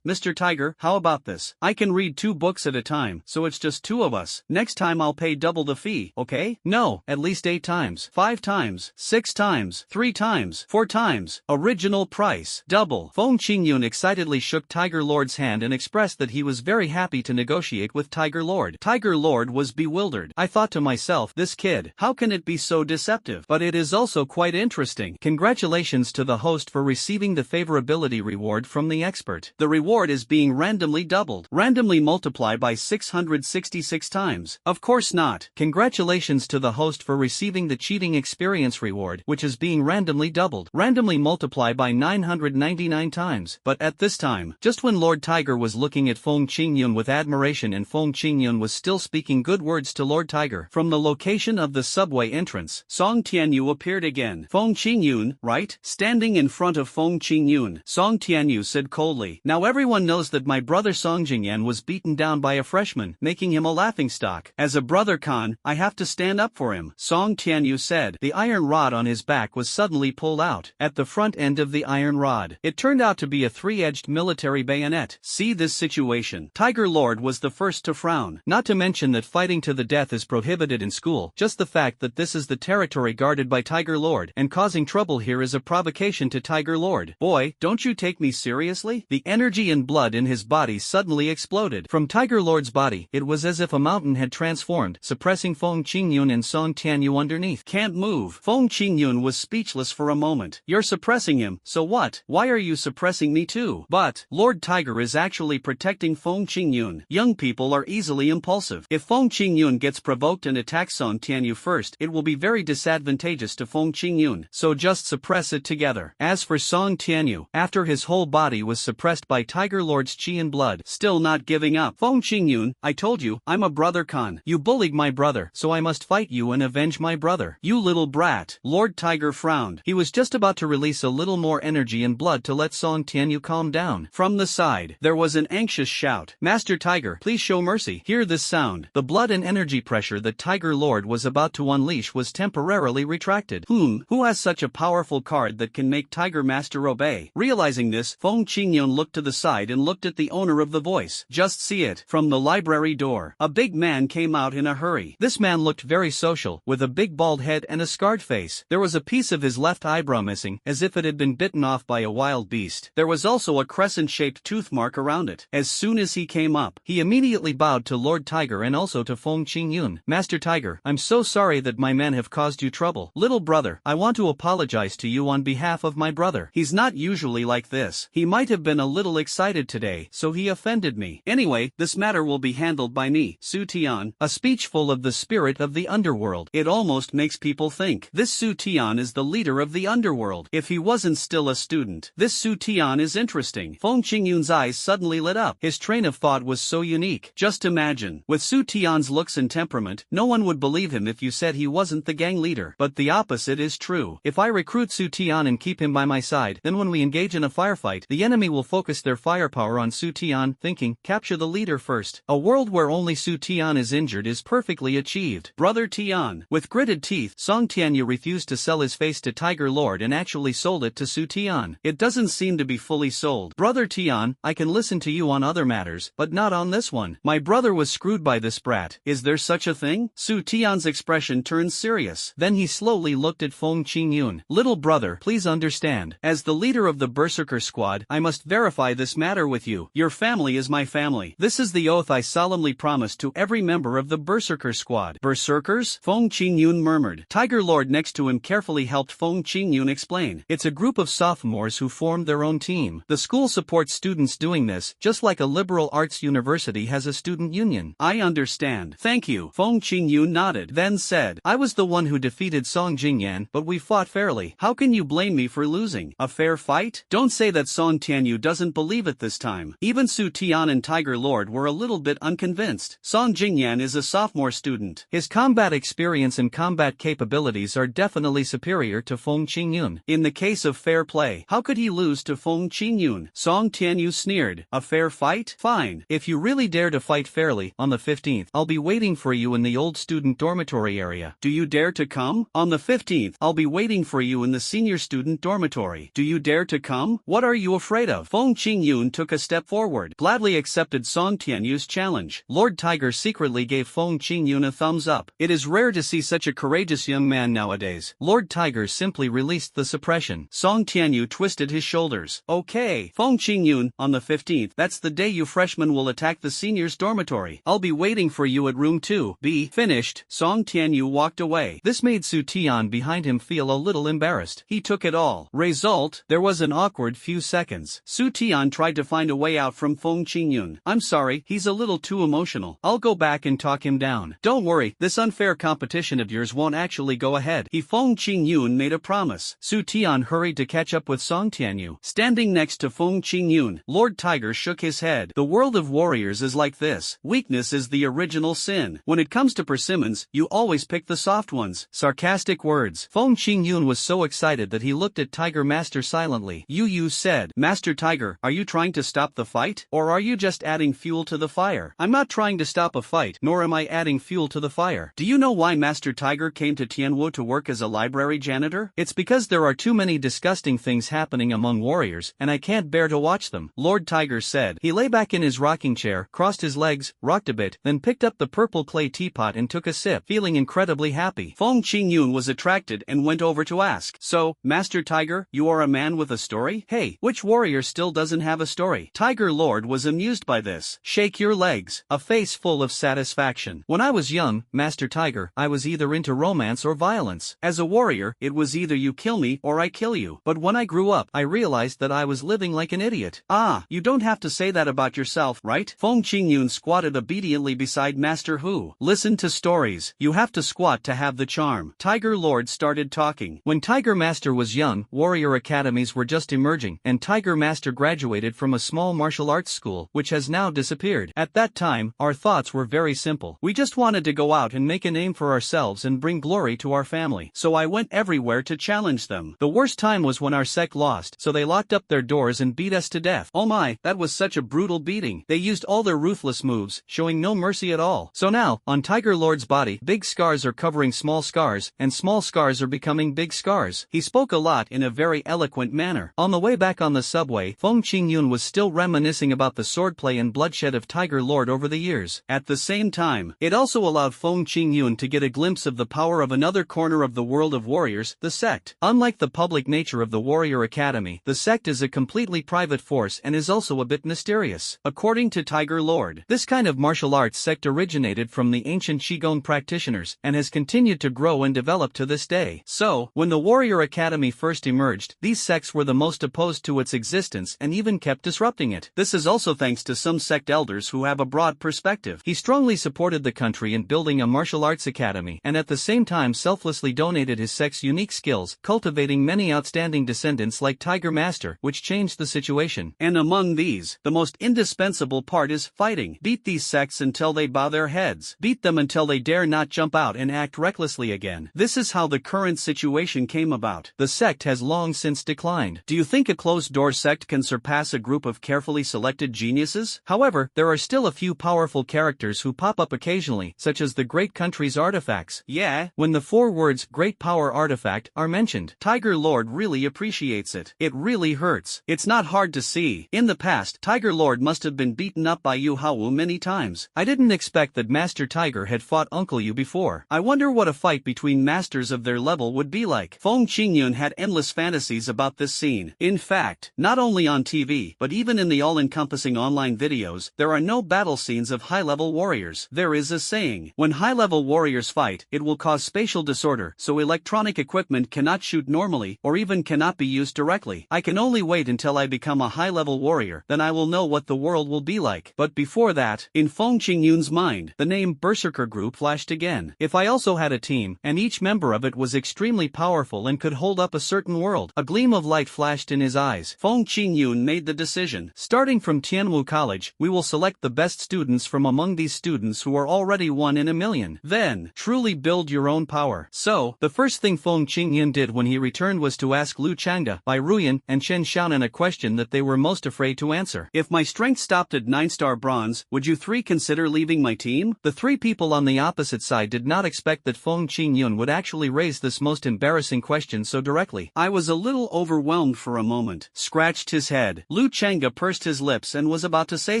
Mr. Tiger, how about this? I can read 2 books at a time, so it's just 2 of us. Next time I'll pay double the fee, okay? No, at least 8 times, 5 times, 6 times, 3 times, 4 times. Original price, double. Feng Qingyun excitedly shook Tiger Lord's hand and expressed that he was very happy to negotiate with Tiger Lord. Tiger Lord was bewildered. I thought to myself, this kid, how can it be so deceptive? But it is also quite interesting. Congratulations to the host for receiving the favorability reward from the expert. The reward is being randomly doubled. Randomly multiply by 666 times. Of course not. Congratulations to the host for receiving the cheating experience reward, which is being randomly doubled. Randomly multiply by 999 times. But at this time, just when Lord Tiger was looking at Feng Qingyun with admiration and Feng Qingyun was still speaking good words to Lord Tiger, from the location of the subway entrance, Song Tianyu appeared again. Feng Qingyun, right? Standing in front of Feng Qingyun, Song Tianyu said coldly, now everyone knows that my brother Song Jingyan was beaten down by a freshman, making him a laughingstock. As a brother Khan, I have to stand up for him. Song Tianyu said. The iron rod on his back was suddenly pulled out. At the front end of the iron rod, It turned out to be a three-edged military bayonet. See this situation. Tiger Lord was the first to frown. Not to mention that fighting to the death is prohibited in school. Just the fact that this is the territory guarded by Tiger Lord and causing trouble here is a provocation to Tiger Lord. Boy, don't you take me seriously? The energy and blood in his body suddenly exploded. From Tiger Lord's body, it was as if a mountain had transformed, suppressing Feng Qingyun and Song Tianyu underneath. Can't move. Feng Qingyun was speechless for a moment. You're suppressing him, so what? Why are you suppressing me too? But Lord Tiger is actually protecting Feng Qingyun. Young people are easily impulsive. If Feng Qingyun gets provoked and attacks Song Tianyu first, it will be very disadvantageous to Feng Qingyun, so just suppress it together. As for Song Tianyu, after his whole body was suppressed by Tiger Lord's qi and blood, still not giving up. Feng Qingyun, I told you, I'm a brother Khan. You bullied my brother, so I must fight you and avenge my brother. You little brat. Lord Tiger frowned. He was just about to release a little more energy and blood to let Song Tianyu calm down. From the side, there was an anxious shout. Master Tiger, please show mercy. Hear this sound. The blood and energy pressure that Tiger Lord was about to unleash was temporarily retracted. Who has such a powerful card that can make Tiger Master obey? Realizing this, Feng Qingyun looked to the side and looked at the owner of the voice. Just see it. From the library door, a big man came out in a hurry. This man looked very social, with a big bald head and a scarred face. There was a piece of his left eyebrow missing, as if it had been bitten off by a wild beast. There was also a crescent-shaped tooth mark around it. As soon as he came up, he immediately bowed to Lord Tiger and also to Feng Qingyun. Master Tiger, I'm so sorry that my men have caused you trouble. Little brother, I want to apologize to you on behalf of my brother. He's not usually like this. He might have been a little excited today, so he offended me. Anyway, this matter will be handled by me, Su Tian. A speech full of the spirit of the underworld. It almost makes people think. This Su Tian is the leader of the underworld. If he wasn't still a student, this Su Tian is interesting. Feng Qingyun's eyes suddenly lit up. His train of thought was so unique. Just imagine. With Su Tian's looks and temperament, no one would believe him if you said he wasn't the gang leader. But the opposite is true. If I recruit Su Tian and keep him by my side, then when we engage in a firefight, the enemy will focus their firepower on Su Tian, thinking, capture the leader first. A world where only Su Tian is injured is perfectly achieved. Brother Tian. With gritted teeth, Song Tianyu refused to sell his face to Tiger Lord and actually sold it to Su Tian. It doesn't seem to be fully sold. Brother Tian, I can listen to you on other matters, but not on this one. My brother was screwed by this brat. Is there such a thing? Su Tian's expression turned serious. Then he slowly looked at Feng Qingyun. Little brother, please understand. As the leader of the Berserker squad, I must verify this matter with you. Your family is my family. This is the oath I solemnly promise to every member of the Berserker squad. Berserkers? Feng Qingyun murmured. Tiger Lord next to him carefully helped Feng Qingyun explain. It's a group of sophomores who formed their own team. The school supports students doing this, just like a liberal arts university has a student union. I understand. Thank you. Feng Qingyun nodded, then said, I was the one who defeated Song Jingyan, but we fought fairly. How can you blame me for losing? A fair fight? Don't say that Song Tianyu doesn't believe it this time. Even Su Tian and Tiger Lord were a little bit unconvinced. Song Jingyan is a sophomore student. His combat experience and combat capabilities are definitely superior to Feng Qingyun. In the case of fair play, how could he lose to Feng Qingyun? Song Tianyu sneered. A fair fight? Fine. If you really dare to fight fairly, on the 15th, I'll be waiting for you in the old student dormitory area. Do you dare to come? On the 15th, I'll be waiting for you in the senior student dormitory. Do you dare to come? What are you afraid of? Feng Qingyun took a step forward, gladly accepted Song Tianyu's challenge. Lord Tiger secretly gave Feng Qingyun a thumbs up. It is rare to see such a courageous young man nowadays. Lord Tiger simply released the suppression. Song Tianyu twisted his shoulders. Okay, Feng Qingyun, on the 15th, that's the day you freshmen will attack the seniors' dormitory. I'll be waiting for you at room 2B. Finished. Song Tianyu walked away. This made Su Tian behind him feel a little embarrassed. He took it all. Result, there was an awkward few seconds. Su Tian tried to find a way out from Feng Qingyun. I'm sorry, he's a little too emotional. I'll go back and talk him down. Don't worry, this unfair competition of yours won't actually go ahead. Feng Qingyun made a promise. Su Tian hurried to catch up with Song Tianyu. Standing next to Feng Qingyun, Lord Tiger shook his head. The world of warriors is like this. Weakness is the original sin. When it comes to persimmons, you always pick the soft ones. Sarcastic words. Feng Qingyun was so excited that he looked at Tiger Master silently. Yu said, Master Tiger, are you trying to stop the fight? Or are you just adding fuel to the fire? I'm not trying to stop a fight, nor am I adding fuel to the fire. Do you know why Master Tiger came to Tianwu to work as a library janitor? It's because there are too many disgusting things happening battling among warriors, and I can't bear to watch them," Lord Tiger said. He lay back in his rocking chair, crossed his legs, rocked a bit, then picked up the purple clay teapot and took a sip, feeling incredibly happy. Feng Qingyun was attracted and went over to ask, "So, Master Tiger, you are a man with a story? Hey, which warrior still doesn't have a story?" Tiger Lord was amused by this. "Shake your legs," a face full of satisfaction. "When I was young, Master Tiger, I was either into romance or violence. As a warrior, it was either you kill me or I kill you. But when I grew up, I realized that I was living like an idiot." "Ah, you don't have to say that about yourself, right?" Feng Qingyun squatted obediently beside Master Hu. "Listen to stories. You have to squat to have the charm." Tiger Lord started talking. When Tiger Master was young, warrior academies were just emerging, and Tiger Master graduated from a small martial arts school, which has now disappeared. At that time, our thoughts were very simple. We just wanted to go out and make a name for ourselves and bring glory to our family. So I went everywhere to challenge them. The worst time was when our sect lost, so they locked up their doors and beat us to death. Oh my, that was such a brutal beating. They used all their ruthless moves, showing no mercy at all. So now, on Tiger Lord's body, big scars are covering small scars, and small scars are becoming big scars. He spoke a lot in a very eloquent manner. On the way back on the subway, Feng Qingyun was still reminiscing about the swordplay and bloodshed of Tiger Lord over the years. At the same time, it also allowed Feng Qingyun to get a glimpse of the power of another corner of the world of warriors, the sect. Unlike the public nature of the Warrior Academy, the sect is a completely private force and is also a bit mysterious. According to Tiger Lord, this kind of martial arts sect originated from the ancient Qigong practitioners and has continued to grow and develop to this day. So, when the Warrior Academy first emerged, these sects were the most opposed to its existence and even kept disrupting it. This is also thanks to some sect elders who have a broad perspective. He strongly supported the country in building a martial arts academy and at the same time selflessly donated his sect's unique skills, cultivating many outstanding descendants like Tiger Master, which changed the situation. And among these, the most indispensable part is fighting. Beat these sects until they bow their heads. Beat them until they dare not jump out and act recklessly again. This is how the current situation came about. The sect has long since declined. Do you think a closed-door sect can surpass a group of carefully selected geniuses? However, there are still a few powerful characters who pop up occasionally, such as the great country's artifacts. Yeah, when the 4 words "great power artifact" are mentioned, Tiger Lord really appreciates it. It really hurts. It's not hard to see. In the past, Tiger Lord must have been beaten up by Yu Hao many times. I didn't expect that Master Tiger had fought Uncle Yu before. I wonder what a fight between masters of their level would be like. Feng Qingyun had endless fantasies about this scene. In fact, not only on TV, but even in the all-encompassing online videos, there are no battle scenes of high-level warriors. There is a saying, when high-level warriors fight, it will cause spatial disorder, so electronic equipment cannot shoot normally, or even cannot be used directly. I can only wait until I become a high-level warrior, then I will know what the world will be like. But before that, in Feng Qingyun's mind, the name Berserker Group flashed again. If I also had a team, and each member of it was extremely powerful and could hold up a certain world, a gleam of light flashed in his eyes. Feng Qingyun made the decision. Starting from Tianwu College, we will select the best students from among these students who are already 1 in a million. Then, truly build your own power. So, the first thing Feng Qingyun did when he returned was to ask Lu Changde, Bai Ruyan, and Chen Xiaonan a question that they were most afraid to answer. If my strength stopped at 9-star bronze, would you 3 consider leaving my team? The 3 people on the opposite side did not expect that Feng Qingyun would actually raise this most embarrassing question so directly. I was a little overwhelmed for a moment. Scratched his head. Lu Changde pursed his lips and was about to say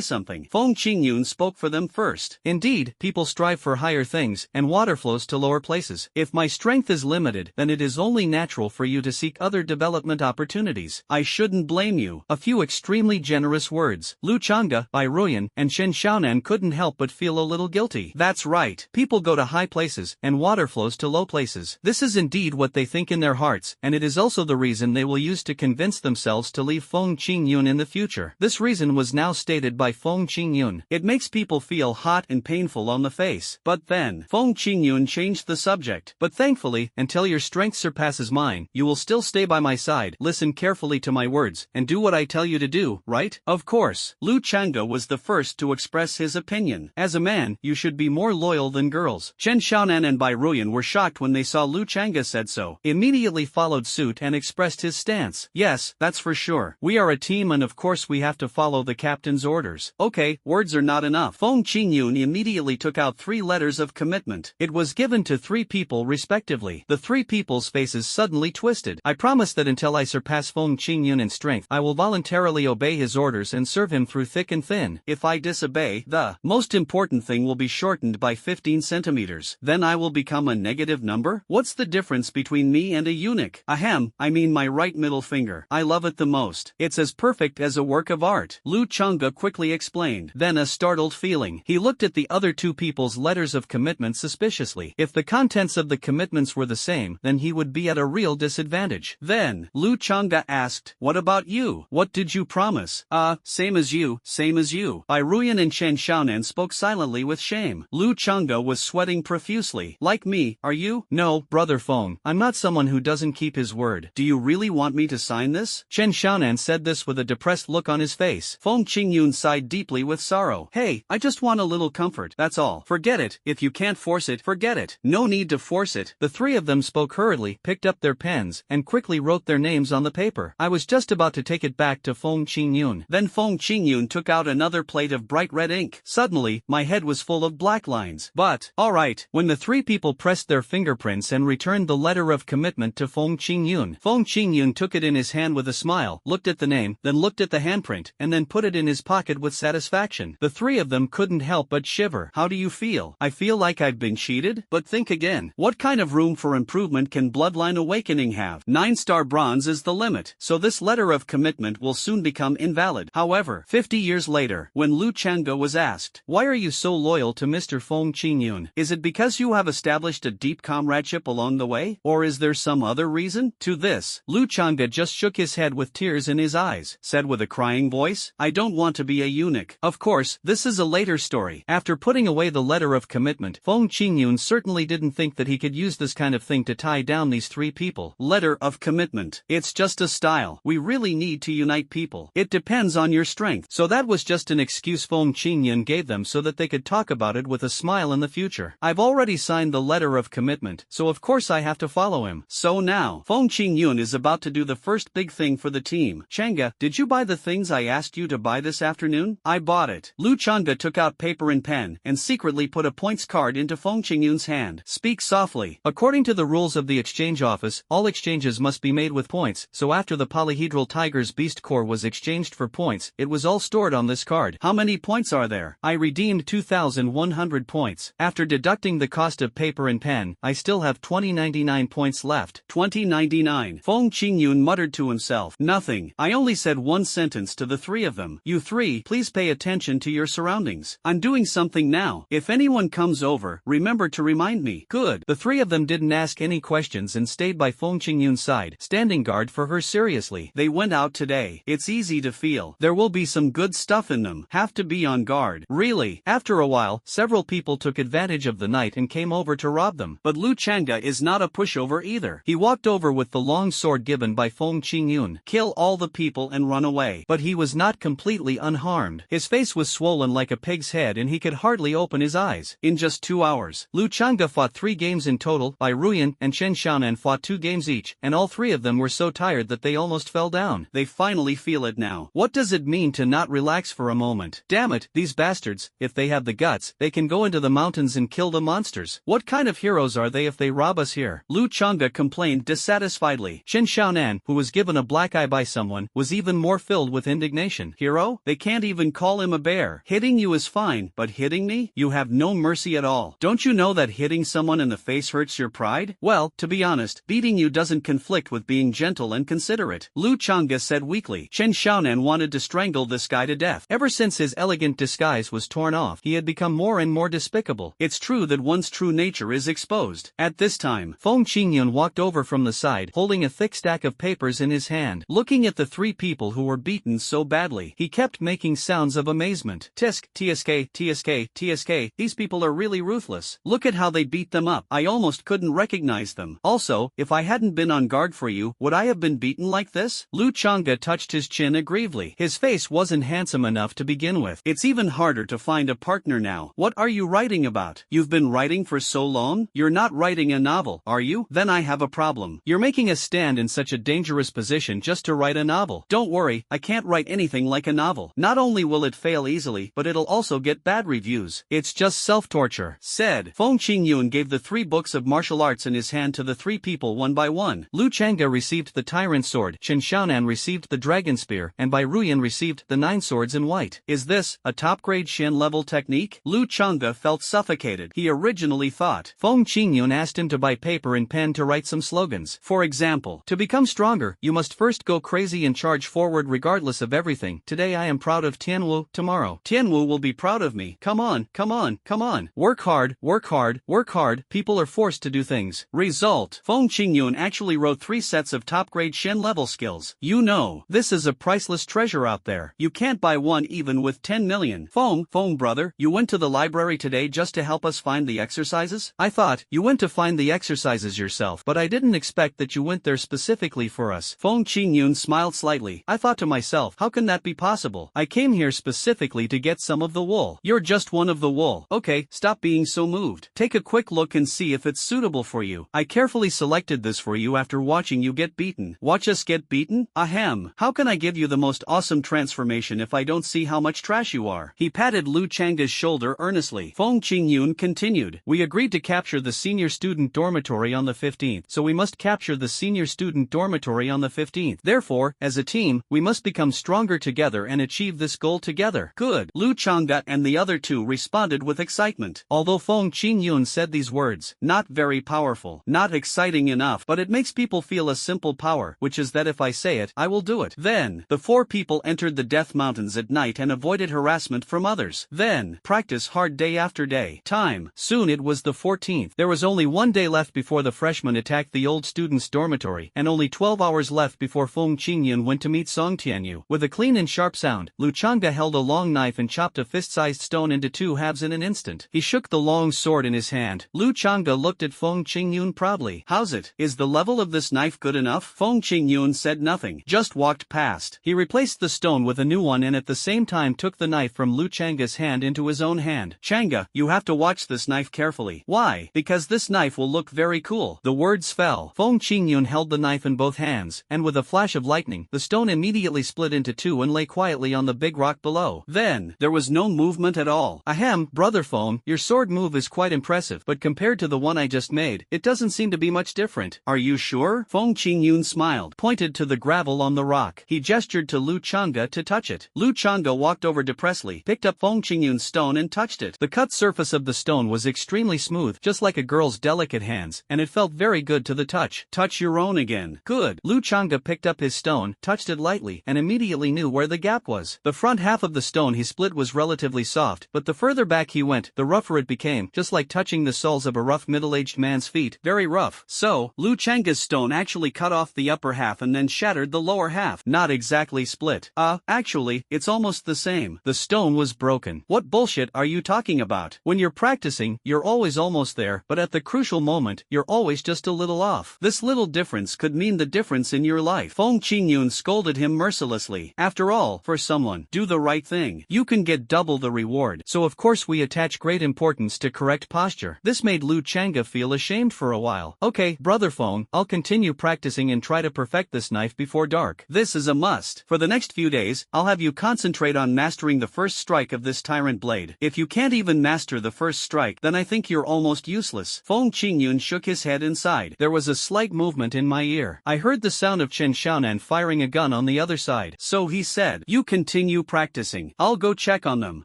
something. Feng Qingyun spoke for them first. Indeed, people strive for higher things, and water flows to lower places. If my strength is limited, then it is only natural for you to seek other development opportunities. I shouldn't blame you. A few extremely generous words. Lu Changde, Bai Ruyan, and Chen Xiaonan couldn't help but feel a little guilty. That's right. People go to high places, and water flows to low places. This is indeed what they think in their hearts, and it is also the reason they will use to convince themselves to leave Feng Qingyun in the future. This reason was now stated by Feng Qingyun. It makes people feel hot and painful on the face. But then, Feng Qingyun changed the subject. But thankfully, until your strength surpasses mine, you will still stay by my side, listen carefully to my words, and do what I tell you to do, right? Of course. Lu Changde was the first to express his opinion. As a man, you should be more loyal than girls. Chen Xiaonan and Bai Ruyan were shocked when they saw Lu Changde said so. Immediately followed suit and expressed his stance. Yes, that's for sure. We are a team and of course we have to follow the captain's orders. Okay, words are not enough. Feng Qingyun immediately took out 3 letters of commitment. It was given to 3 people respectively. The 3 people's faces suddenly twisted. I promise that until I surpass surpass Feng Qingyun in strength, I will voluntarily obey his orders and serve him through thick and thin. If I disobey, the most important thing will be shortened by 15 centimeters. Then I will become a negative number? What's the difference between me and a eunuch? Ahem, I mean my right middle finger. I love it the most. It's as perfect as a work of art. Lu Changge quickly explained. Then a startled feeling. He looked at the other two people's letters of commitment suspiciously. If the contents of the commitments were the same, then he would be at a real disadvantage. Then, Lu Changge asked, what about you? What did you promise? Same as you, same as you. Bai Ruyan and Chen Xiaonan spoke silently with shame. Lu Changge was sweating profusely. Like me, are you? No, brother Feng, I'm not someone who doesn't keep his word. Do you really want me to sign this? Chen Xiaonan said this with a depressed look on his face. Feng Qingyun sighed deeply with sorrow. Hey, I just want a little comfort, that's all. Forget it. If you can't force it, forget it. No need to force it. The three of them spoke hurriedly, picked up their pens, and quickly wrote their names on the paper. I was just about to take it back to Feng Qingyun. Then Feng Qingyun took out another plate of bright red ink. Suddenly, my head was full of black lines. But, alright, when the three people pressed their fingerprints and returned the letter of commitment to Feng Qingyun took it in his hand with a smile, looked at the name, then looked at the handprint, and then put it in his pocket with satisfaction. The three of them couldn't help but shiver. How do you feel? I feel like I've been cheated? But think again. What kind of room for improvement can Bloodline Awakening have? 9-star bronze is the limit, so this letter of commitment will soon become invalid. However, 50 years later, when Lu Changge was asked, why are you so loyal to Mr. Feng Qingyun? Is it because you have established a deep comradeship along the way? Or is there some other reason? To this, Lu Changge just shook his head with tears in his eyes, said with a crying voice, I don't want to be a eunuch. Of course, this is a later story. After putting away the letter of commitment, Feng Qingyun certainly didn't think that he could use this kind of thing to tie down these three people. Letter of commitment. It's just a style. We really need to unite people. It depends on your strength. So that was just an excuse Feng Qingyun gave them so that they could talk about it with a smile in the future. I've already signed the letter of commitment, so of course I have to follow him. So now, Feng Qingyun is about to do the first big thing for the team. Changge, did you buy the things I asked you to buy this afternoon? I bought it. Lu Changge took out paper and pen, and secretly put a points card into Feng Qingyun's hand. Speak softly. According to the rules of the exchange office, all exchanges must be made with points, so after the polyhedral tiger's beast core was exchanged for points, it was all stored on this card. How many points are there? I redeemed 2,100 points. After deducting the cost of paper and pen, I still have 2099 points left. 2099. Feng Qingyun muttered to himself. Nothing. I only said one sentence to the three of them. You three, please pay attention to your surroundings. I'm doing something now. If anyone comes over, remember to remind me. Good. The three of them didn't ask any questions and stayed by Feng Qingyun's side, standing guard for her seriously. They went out today. It's easy to feel. There will be some good stuff in them. Have to be on guard. Really. After a while, several people took advantage of the night and came over to rob them. But Lu Changge is not a pushover either. He walked over with the long sword given by Feng Qingyun. Kill all the people and run away. But he was not completely unharmed. His face was swollen like a pig's head and he could hardly open his eyes. In just 2 hours, Lu Changge fought 3 games in total. Bai Ruyan and Chen Xiaonan fought 2 games each, and all 3 of them were so tired that they almost fell down. They finally feel it now. What does it mean to not relax for a moment? Damn it, these bastards, if they have the guts, they can go into the mountains and kill the monsters. What kind of heroes are they if they rob us here? Lu Changge complained dissatisfiedly. Chen Xiaonan, who was given a black eye by someone, was even more filled with indignation. Hero? They can't even call him a bear. Hitting you is fine, but hitting me? You have no mercy at all. Don't you know that hitting someone in the face hurts your pride? Well, to be honest, beating you doesn't conflict with being gentle and considerate. Lu Changge said weakly. Chen Xiaonan wanted to strangle this guy to death. Ever since his elegant disguise was torn off, he had become more and more despicable. It's true that one's true nature is exposed. At this time, Feng Qingyun walked over from the side, holding a thick stack of papers in his hand. Looking at the 3 people who were beaten so badly, he kept making sounds of amazement. Tisk, tsk, tsk, tsk, these people are really ruthless. Look at how they beat them up. I almost couldn't recognize them. Also, if I hadn't been on guard for you, would I have been beaten like this? Lu Changge touched his chin aggrievely. His face wasn't handsome enough to begin with. It's even harder to find a partner now. What are you writing about? You've been writing for so long? You're not writing a novel, are you? Then I have a problem. You're making a stand in such a dangerous position just to write a novel. Don't worry, I can't write anything like a novel. Not only will it fail easily, but it'll also get bad reviews. It's just self-torture. Said. Feng Qingyun gave the 3 books of martial arts in his hand to the 3 people one by one. Lu Changge received the tyrant Tyrant Sword. Chen Xiaonan received the Dragon Spear, and Bai Ruyan received the 9 swords in white. Is this a top-grade Shen level technique? Lu Changge felt suffocated. He originally thought Feng Qingyun asked him to buy paper and pen to write some slogans. For example, to become stronger, you must first go crazy and charge forward regardless of everything. Today I am proud of Tianwu, tomorrow Tianwu will be proud of me. Come on, come on, come on. Work hard, work hard, work hard. People are forced to do things. Result: Feng Qingyun actually wrote 3 sets of top-grade Shen level skills. You know, this is a priceless treasure out there. You can't buy one even with 10 million. Feng brother, you went to the library today just to help us find the exercises? I thought you went to find the exercises yourself, but I didn't expect that you went there specifically for us. Feng Qingyun smiled slightly. I thought to myself, how can that be possible? I came here specifically to get some of the wool. You're just one of the wool. Okay, stop being so moved. Take a quick look and see if it's suitable for you. I carefully selected this for you after watching you get beaten. Watch us get beaten? Ahem. How can I give you the most awesome transformation if I don't see how much trash you are? He patted Lu Changge's shoulder earnestly. Feng Qingyun continued. We agreed to capture the senior student dormitory on the 15th, so we must capture the senior student dormitory on the 15th. Therefore, as a team, we must become stronger together and achieve this goal together. Good. Lu Changge and the other two responded with excitement. Although Feng Qingyun said these words, not very powerful, not exciting enough, but it makes people feel a simple power, which is that if I say it, I will do it. Then, the 4 people entered the Death Mountains at night and avoided harassment from others. Then, practice hard day after day. Time. Soon it was the 14th. There was only 1 day left before the freshmen attacked the old students' dormitory, and only 12 hours left before Feng Qingyun went to meet Song Tianyu. With a clean and sharp sound, Lu Changge held a long knife and chopped a fist-sized stone into 2 halves in an instant. He shook the long sword in his hand. Lu Changge looked at Feng Qingyun proudly. How's it? Is the level of this knife good enough? Feng Qingyun said nothing, just walked past. He replaced the stone with a new one and at the same time took the knife from Lu Changge's hand into his own hand. Changge, you have to watch this knife carefully. Why? Because this knife will look very cool. The words fell. Feng Qingyun held the knife in both hands, and with a flash of lightning, the stone immediately split into 2 and lay quietly on the big rock below. Then, there was no movement at all. Ahem, brother Feng, your sword move is quite impressive, but compared to the one I just made, it doesn't seem to be much different. Are you sure? Feng Qingyun smiled, pointed to the gravel on the rock. He gestured to Lu Changge to touch it. Lu Changge walked over to Presley, picked up Feng Qingyun's stone and touched it. The cut surface of the stone was extremely smooth, just like a girl's delicate hands, and it felt very good to the touch. Touch your own again. Good. Lu Changge picked up his stone, touched it lightly, and immediately knew where the gap was. The front half of the stone he split was relatively soft, but the further back he went, the rougher it became, just like touching the soles of a rough middle-aged man's feet. Very rough. So, Lu Changge's stone actually cut off the upper half and then shattered the lower half. Not exactly split. Actually, it's almost the same. The stone was broken. What bullshit are you talking about? When you're practicing, you're always almost there, but at the crucial moment, you're always just a little off. This little difference could mean the difference in your life. Feng Qingyun scolded him mercilessly. After all, for someone, do the right thing, you can get double the reward. So of course we attach great importance to correct posture. This made Lu Changge feel ashamed for a while. Okay, brother Feng, I'll continue practicing and try to perfect this knife before dark. This is a must. For the next few days, I'll have you concentrate on mastering the first strike of this tyrant blade. If you can't even master the first strike, then I think you're almost useless. Feng Qingyun shook his head inside. There was a slight movement in my ear. I heard the sound of Chen Xiaonan firing a gun on the other side. So he said, you continue practicing. I'll go check on them.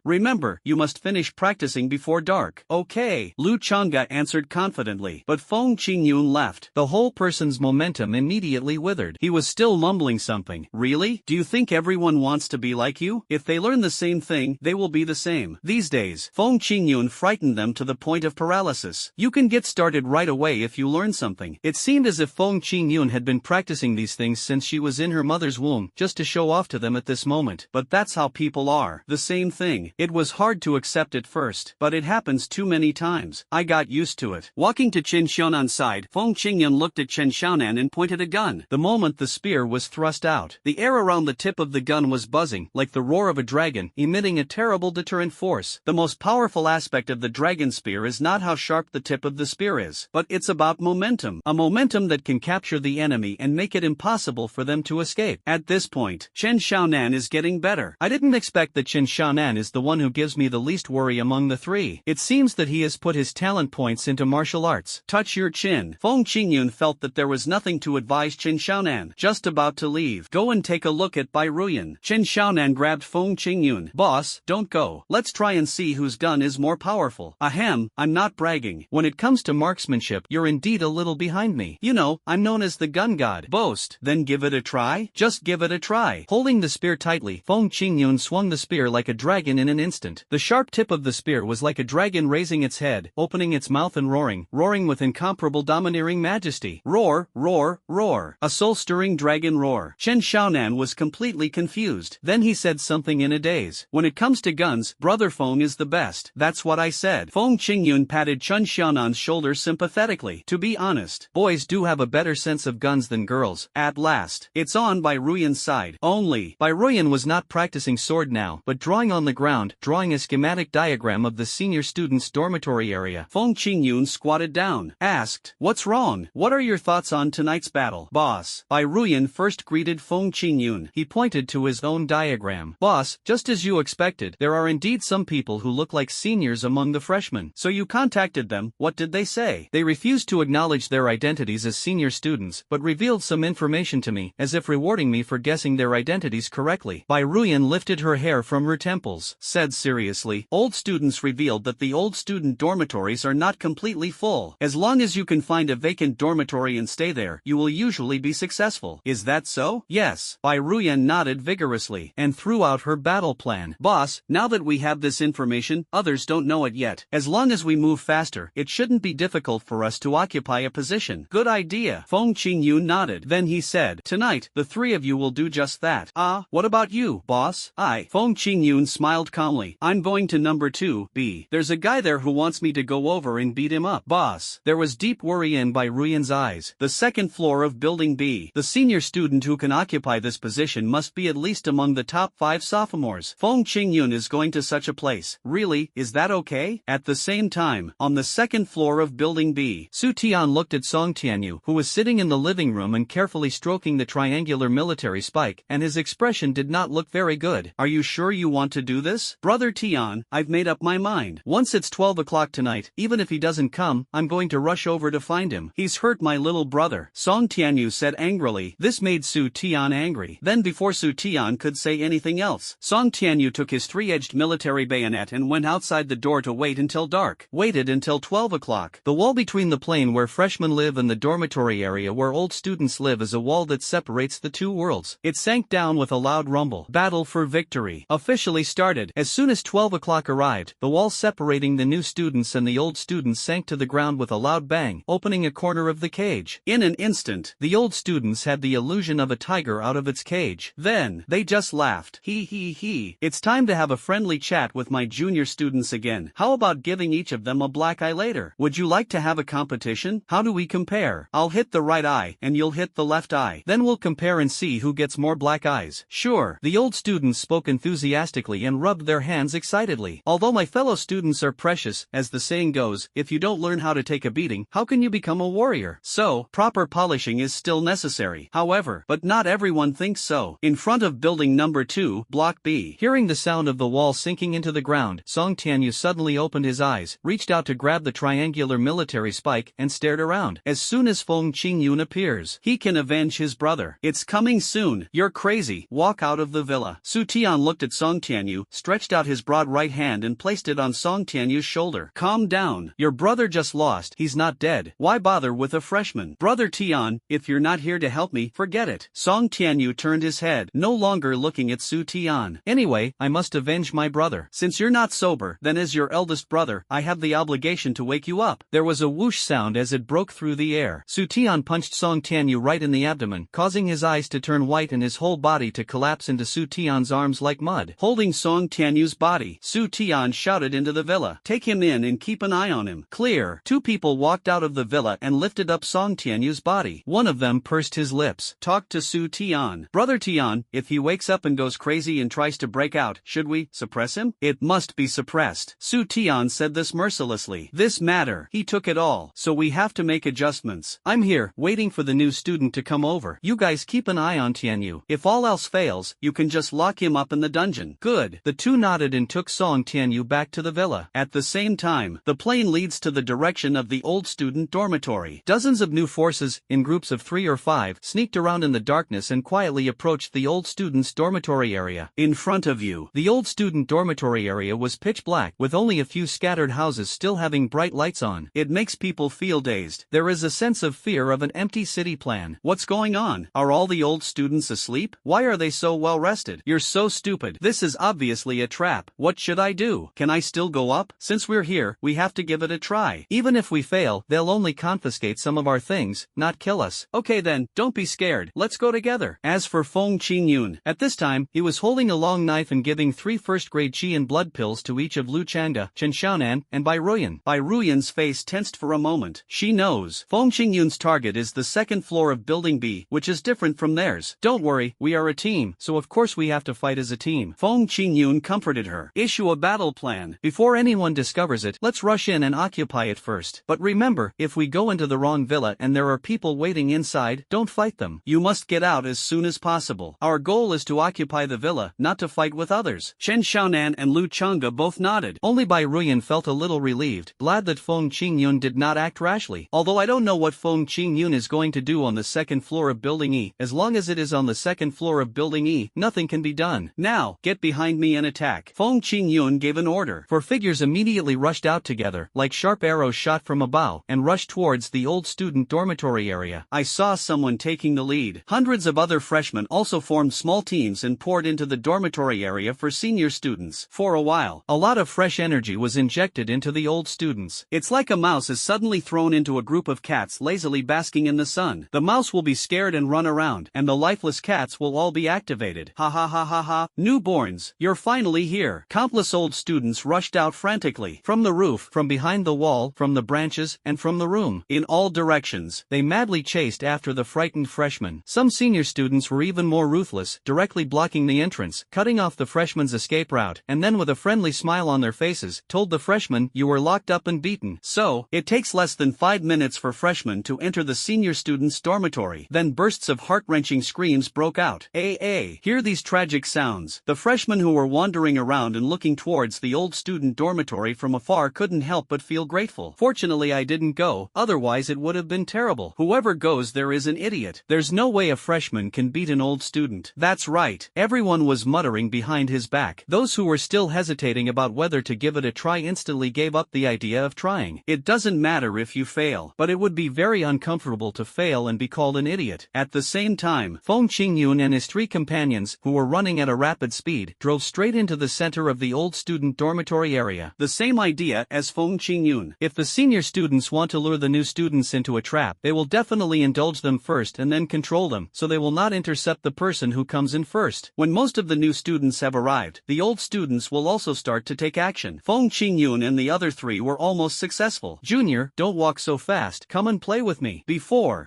Remember, you must finish practicing before dark. Okay, Lu Changge answered confidently. But Feng Qingyun left. The whole person's momentum immediately withered. He was still mumbling something. Really? Do you think everyone wants to be like you? If they learn the same thing, they will be the same. These days, Feng Qingyun frightened them to the point of paralysis. You can get started right away if you learn something. It seemed as if Feng Qingyun had been practicing these things since she was in her mother's womb, just to show off to them at this moment. But that's how people are. The same thing. It was hard to accept at first, but it happens too many times. I got used to it. Walking to Chen Xiaonan's side, Feng Qingyun looked at Chen Xiaonan and pointed a gun. The moment the spear was thrust out, the air around the tip of the gun was buzzing, like the roar of a dragon, emitting a terrible deterrent force. The most powerful aspect of the dragon spear is not how sharp the tip of the spear is, but it's about momentum. A momentum that can capture the enemy and make it impossible for them to escape. At this point, Chen Xiaonan is getting better. I didn't expect that Chen Xiaonan is the one who gives me the least worry among the 3. It seems that he has put his talent points into martial arts. Touch your chin. Feng Qingyun felt that there was nothing to advise Chen Xiaonan, just about to leave. Go and take a look at Bai Ruyan. Chen Xiaonan grabbed Feng Qingyun. Boss, don't go. Let's try and see whose gun is more powerful. Ahem, I'm not bragging. When it comes to marksmanship, you're indeed a little behind me. You know, I'm known as the gun god. Boast. Then give it a try? Just give it a try. Holding the spear tightly, Feng Qingyun swung the spear like a dragon in an instant. The sharp tip of the spear was like a dragon raising its head, opening its mouth and roaring with incomparable domineering majesty. Roar, roar, roar. A soul-stirring dragon roar. Chen Xiaonan was completely confused. Then he said something in a daze. When it comes to guns, Brother Feng is the best. That's what I said. Feng Qingyun patted Chen Xiaonan's shoulder sympathetically. To be honest, boys do have a better sense of guns than girls. At last, it's on Bai Ruyan's side. Only, Bai Ruyan was not practicing sword now, but drawing on the ground, drawing a schematic diagram of the senior students' dormitory area. Feng Qingyun squatted down, asked, "What's wrong? What are your thoughts on tonight's battle?" Boss. Bai Ruyan first greeted Feng Qingyun. He pointed to his own diagram. Boss, just as you expected, there are indeed some people who look like seniors among the freshmen. So you contacted them. What did they say? They refused to acknowledge their identities as senior students, but revealed some information to me, as if rewarding me for guessing their identities correctly. Bai Ruyan lifted her hair from her temples, said seriously, "Old students revealed that the old student dormitories are not completely full. As long as you can find a vacant dormitory and stay there, you will usually be successful. Is that so?" Yes. Bai Ruyan nodded vigorously, and threw out her battle plan. Boss, now that we have this information, others don't know it yet. As long as we move faster, it shouldn't be difficult for us to occupy a position. Good idea. Feng Qingyun nodded. Then he said, "Tonight, the three of you will do just that." What about you, boss? Feng Qingyun smiled calmly. "I'm going to number 2B. There's a guy there who wants me to go over and beat him up." Boss. There was deep worry in Bai Ruyan's eyes. The second floor of Building B. The senior student who can occupy this position must be at least among the top 5 sophomores. Feng Qingyun is going to such a place. Really, is that okay? At the same time, on the second floor of Building B, Su Tian looked at Song Tianyu, who was sitting in the living room and carefully stroking the triangular military spike, and his expression did not look very good. "Are you sure you want to do this?" "Brother Tian, I've made up my mind. Once it's 12 o'clock tonight, even if he doesn't come, I'm going to rush over to find him. He's hurt my little brother," Song Tianyu said angrily. This made Su Tian angry. Then before Su Tian could say anything else, Song Tianyu took his 3-edged military bayonet and went outside the door to wait until dark. Waited until 12 o'clock. The wall between the plane where freshmen live and the dormitory area where old students live is a wall that separates the two worlds. It sank down with a loud rumble. Battle for victory officially started. As soon as 12 o'clock arrived, the wall separating the new students and the old students sank to the ground with a loud bang, opening a corner of the cage. In an instant, the old students had the illusion of a tiger out of its cage. Then, they just laughed. He. It's time to have a friendly chat with my junior students again. How about giving each of them a black eye later? Would you like to have a competition? How do we compare? I'll hit the right eye, and you'll hit the left eye. Then we'll compare and see who gets more black eyes. Sure. The old students spoke enthusiastically and rubbed their hands excitedly. Although my fellow students are precious, as the saying goes, if you don't learn how to take a beating, how can you become a warrior? So, proper polishing is still necessary. However, but not everyone thinks so. In front of building number 2, block B. Hearing the sound of the wall sinking into the ground, Song Tianyu suddenly opened his eyes, reached out to grab the triangular military spike, and stared around. As soon as Feng Qingyun appears, he can avenge his brother. It's coming soon. You're crazy. Walk out of the villa. Su Tian looked at Song Tianyu, stretched out his broad right hand and placed it on Song Tianyu's shoulder. Calm down. Your brother just lost. He's not dead. Why bother with a freshman? Brother Tian, if you're not here to help me, forget it. Song Tianyu turned his head, no longer looking at Su Tian. Anyway, I must avenge my brother. Since you're not sober, then as your eldest brother, I have the obligation to wake you up. There was a whoosh sound as it broke through the air. Su Tian punched Song Tianyu right in the abdomen, causing his eyes to turn white and his whole body to collapse into Su Tian's arms like mud. Holding Song Tianyu's body, Su Tian shouted into the villa, "Take him in and keep an eye on him." Clear. 2 people walked out of the villa and lifted up Song Tianyu's body. One of them pursed his lips. Talked to Su Tian. "Brother Tian, if he wakes up and goes crazy and tries to break out, should we suppress him?" "It must be suppressed." Su Tian said this mercilessly. "This matter, he took it all, so we have to make adjustments. I'm here, waiting for the new student to come over. You guys keep an eye on Tianyu. If all else fails, you can just lock him up in the dungeon." Good. The two nodded and took Song Tianyu back to the villa. At the same time, the plane leads to the direction of the old student dormitory. Dozens of new forces, in groups of 3 3 or 5 sneaked around in the darkness and quietly approached the old student's dormitory area. In front of you, the old student dormitory area was pitch black, with only a few scattered houses still having bright lights on. It makes people feel dazed. There is a sense of fear of an empty city plan. What's going on? Are all the old students asleep? Why are they so well rested? You're so stupid. This is obviously a trap. What should I do? Can I still go up? Since we're here, we have to give it a try. Even if we fail, they'll only confiscate some of our things, not kill us. Okay then, don't be scared. Let's go together. As for Feng Qingyun, at this time, he was holding a long knife and giving 3 first-grade qi and blood pills to each of Lu Changde, Chen Xiaonan, and Bai Ruyan. Bai Ruyan's face tensed for a moment. She knows. Feng Qingyun's target is the second floor of Building B, which is different from theirs. Don't worry, we are a team, so of course we have to fight as a team. Feng Qingyun comforted her. Issue a battle plan. Before anyone discovers it, let's rush in and occupy it first. But remember, if we go into the wrong villa and there are people waiting inside, don't fight them. You must get out as soon as possible. Our goal is to occupy the villa, not to fight with others. Chen Xiaonan and Lu Changde both nodded. Only Bai Ruyan felt a little relieved, glad that Feng Qingyun did not act rashly. Although I don't know what Feng Qingyun is going to do on the second floor of Building E, as long as it is on the second floor of Building E, nothing can be done. Now, get behind me and attack. Feng Qingyun gave an order. 4 figures immediately rushed out together, like sharp arrows shot from a bow, and rushed towards the old student dormitory area. I saw someone taking the lead. Hundreds of other freshmen also formed small teams and poured into the dormitory area for senior students. For a while, a lot of fresh energy was injected into the old students. It's like a mouse is suddenly thrown into a group of cats lazily basking in the sun. The mouse will be scared and run around, and the lifeless cats will all be activated. Ha ha ha ha ha. Newborns, you're finally here. Countless old students rushed out frantically. From the roof, from behind the wall, from the branches, and from the room. In all directions, they madly chased after the frightened freshmen. Some senior students were even more ruthless, directly blocking the entrance, cutting off the freshmen's escape route, and then with a friendly smile on their faces, told the freshmen, "You were locked up and beaten." So, it takes less than 5 minutes for freshmen to enter the senior students' dormitory. Then bursts of heart-wrenching screams broke out. Hear these tragic sounds. The freshmen who were wandering around and looking towards the old student dormitory from afar couldn't help but feel grateful. Fortunately I didn't go, otherwise it would have been terrible. Whoever goes there is an idiot. There's no way a freshman can beat an old student. That's right. Everyone was muttering behind his back. Those who were still hesitating about whether to give it a try instantly gave up the idea of trying. It doesn't matter if you fail, but it would be very uncomfortable to fail and be called an idiot. At the same time, Feng Qingyun and his 3 companions, who were running at a rapid speed, drove straight into the center of the old student dormitory area. The same idea as Feng Qingyun. If the senior students want to lure the new students into a trap, they will definitely indulge them first and then control them, so they will not intercept the person who comes in first. When most of the new students have arrived, the old students will also start to take action. Feng Qingyun and the other 3 were almost successful. "Junior, don't walk so fast. Come and play with me."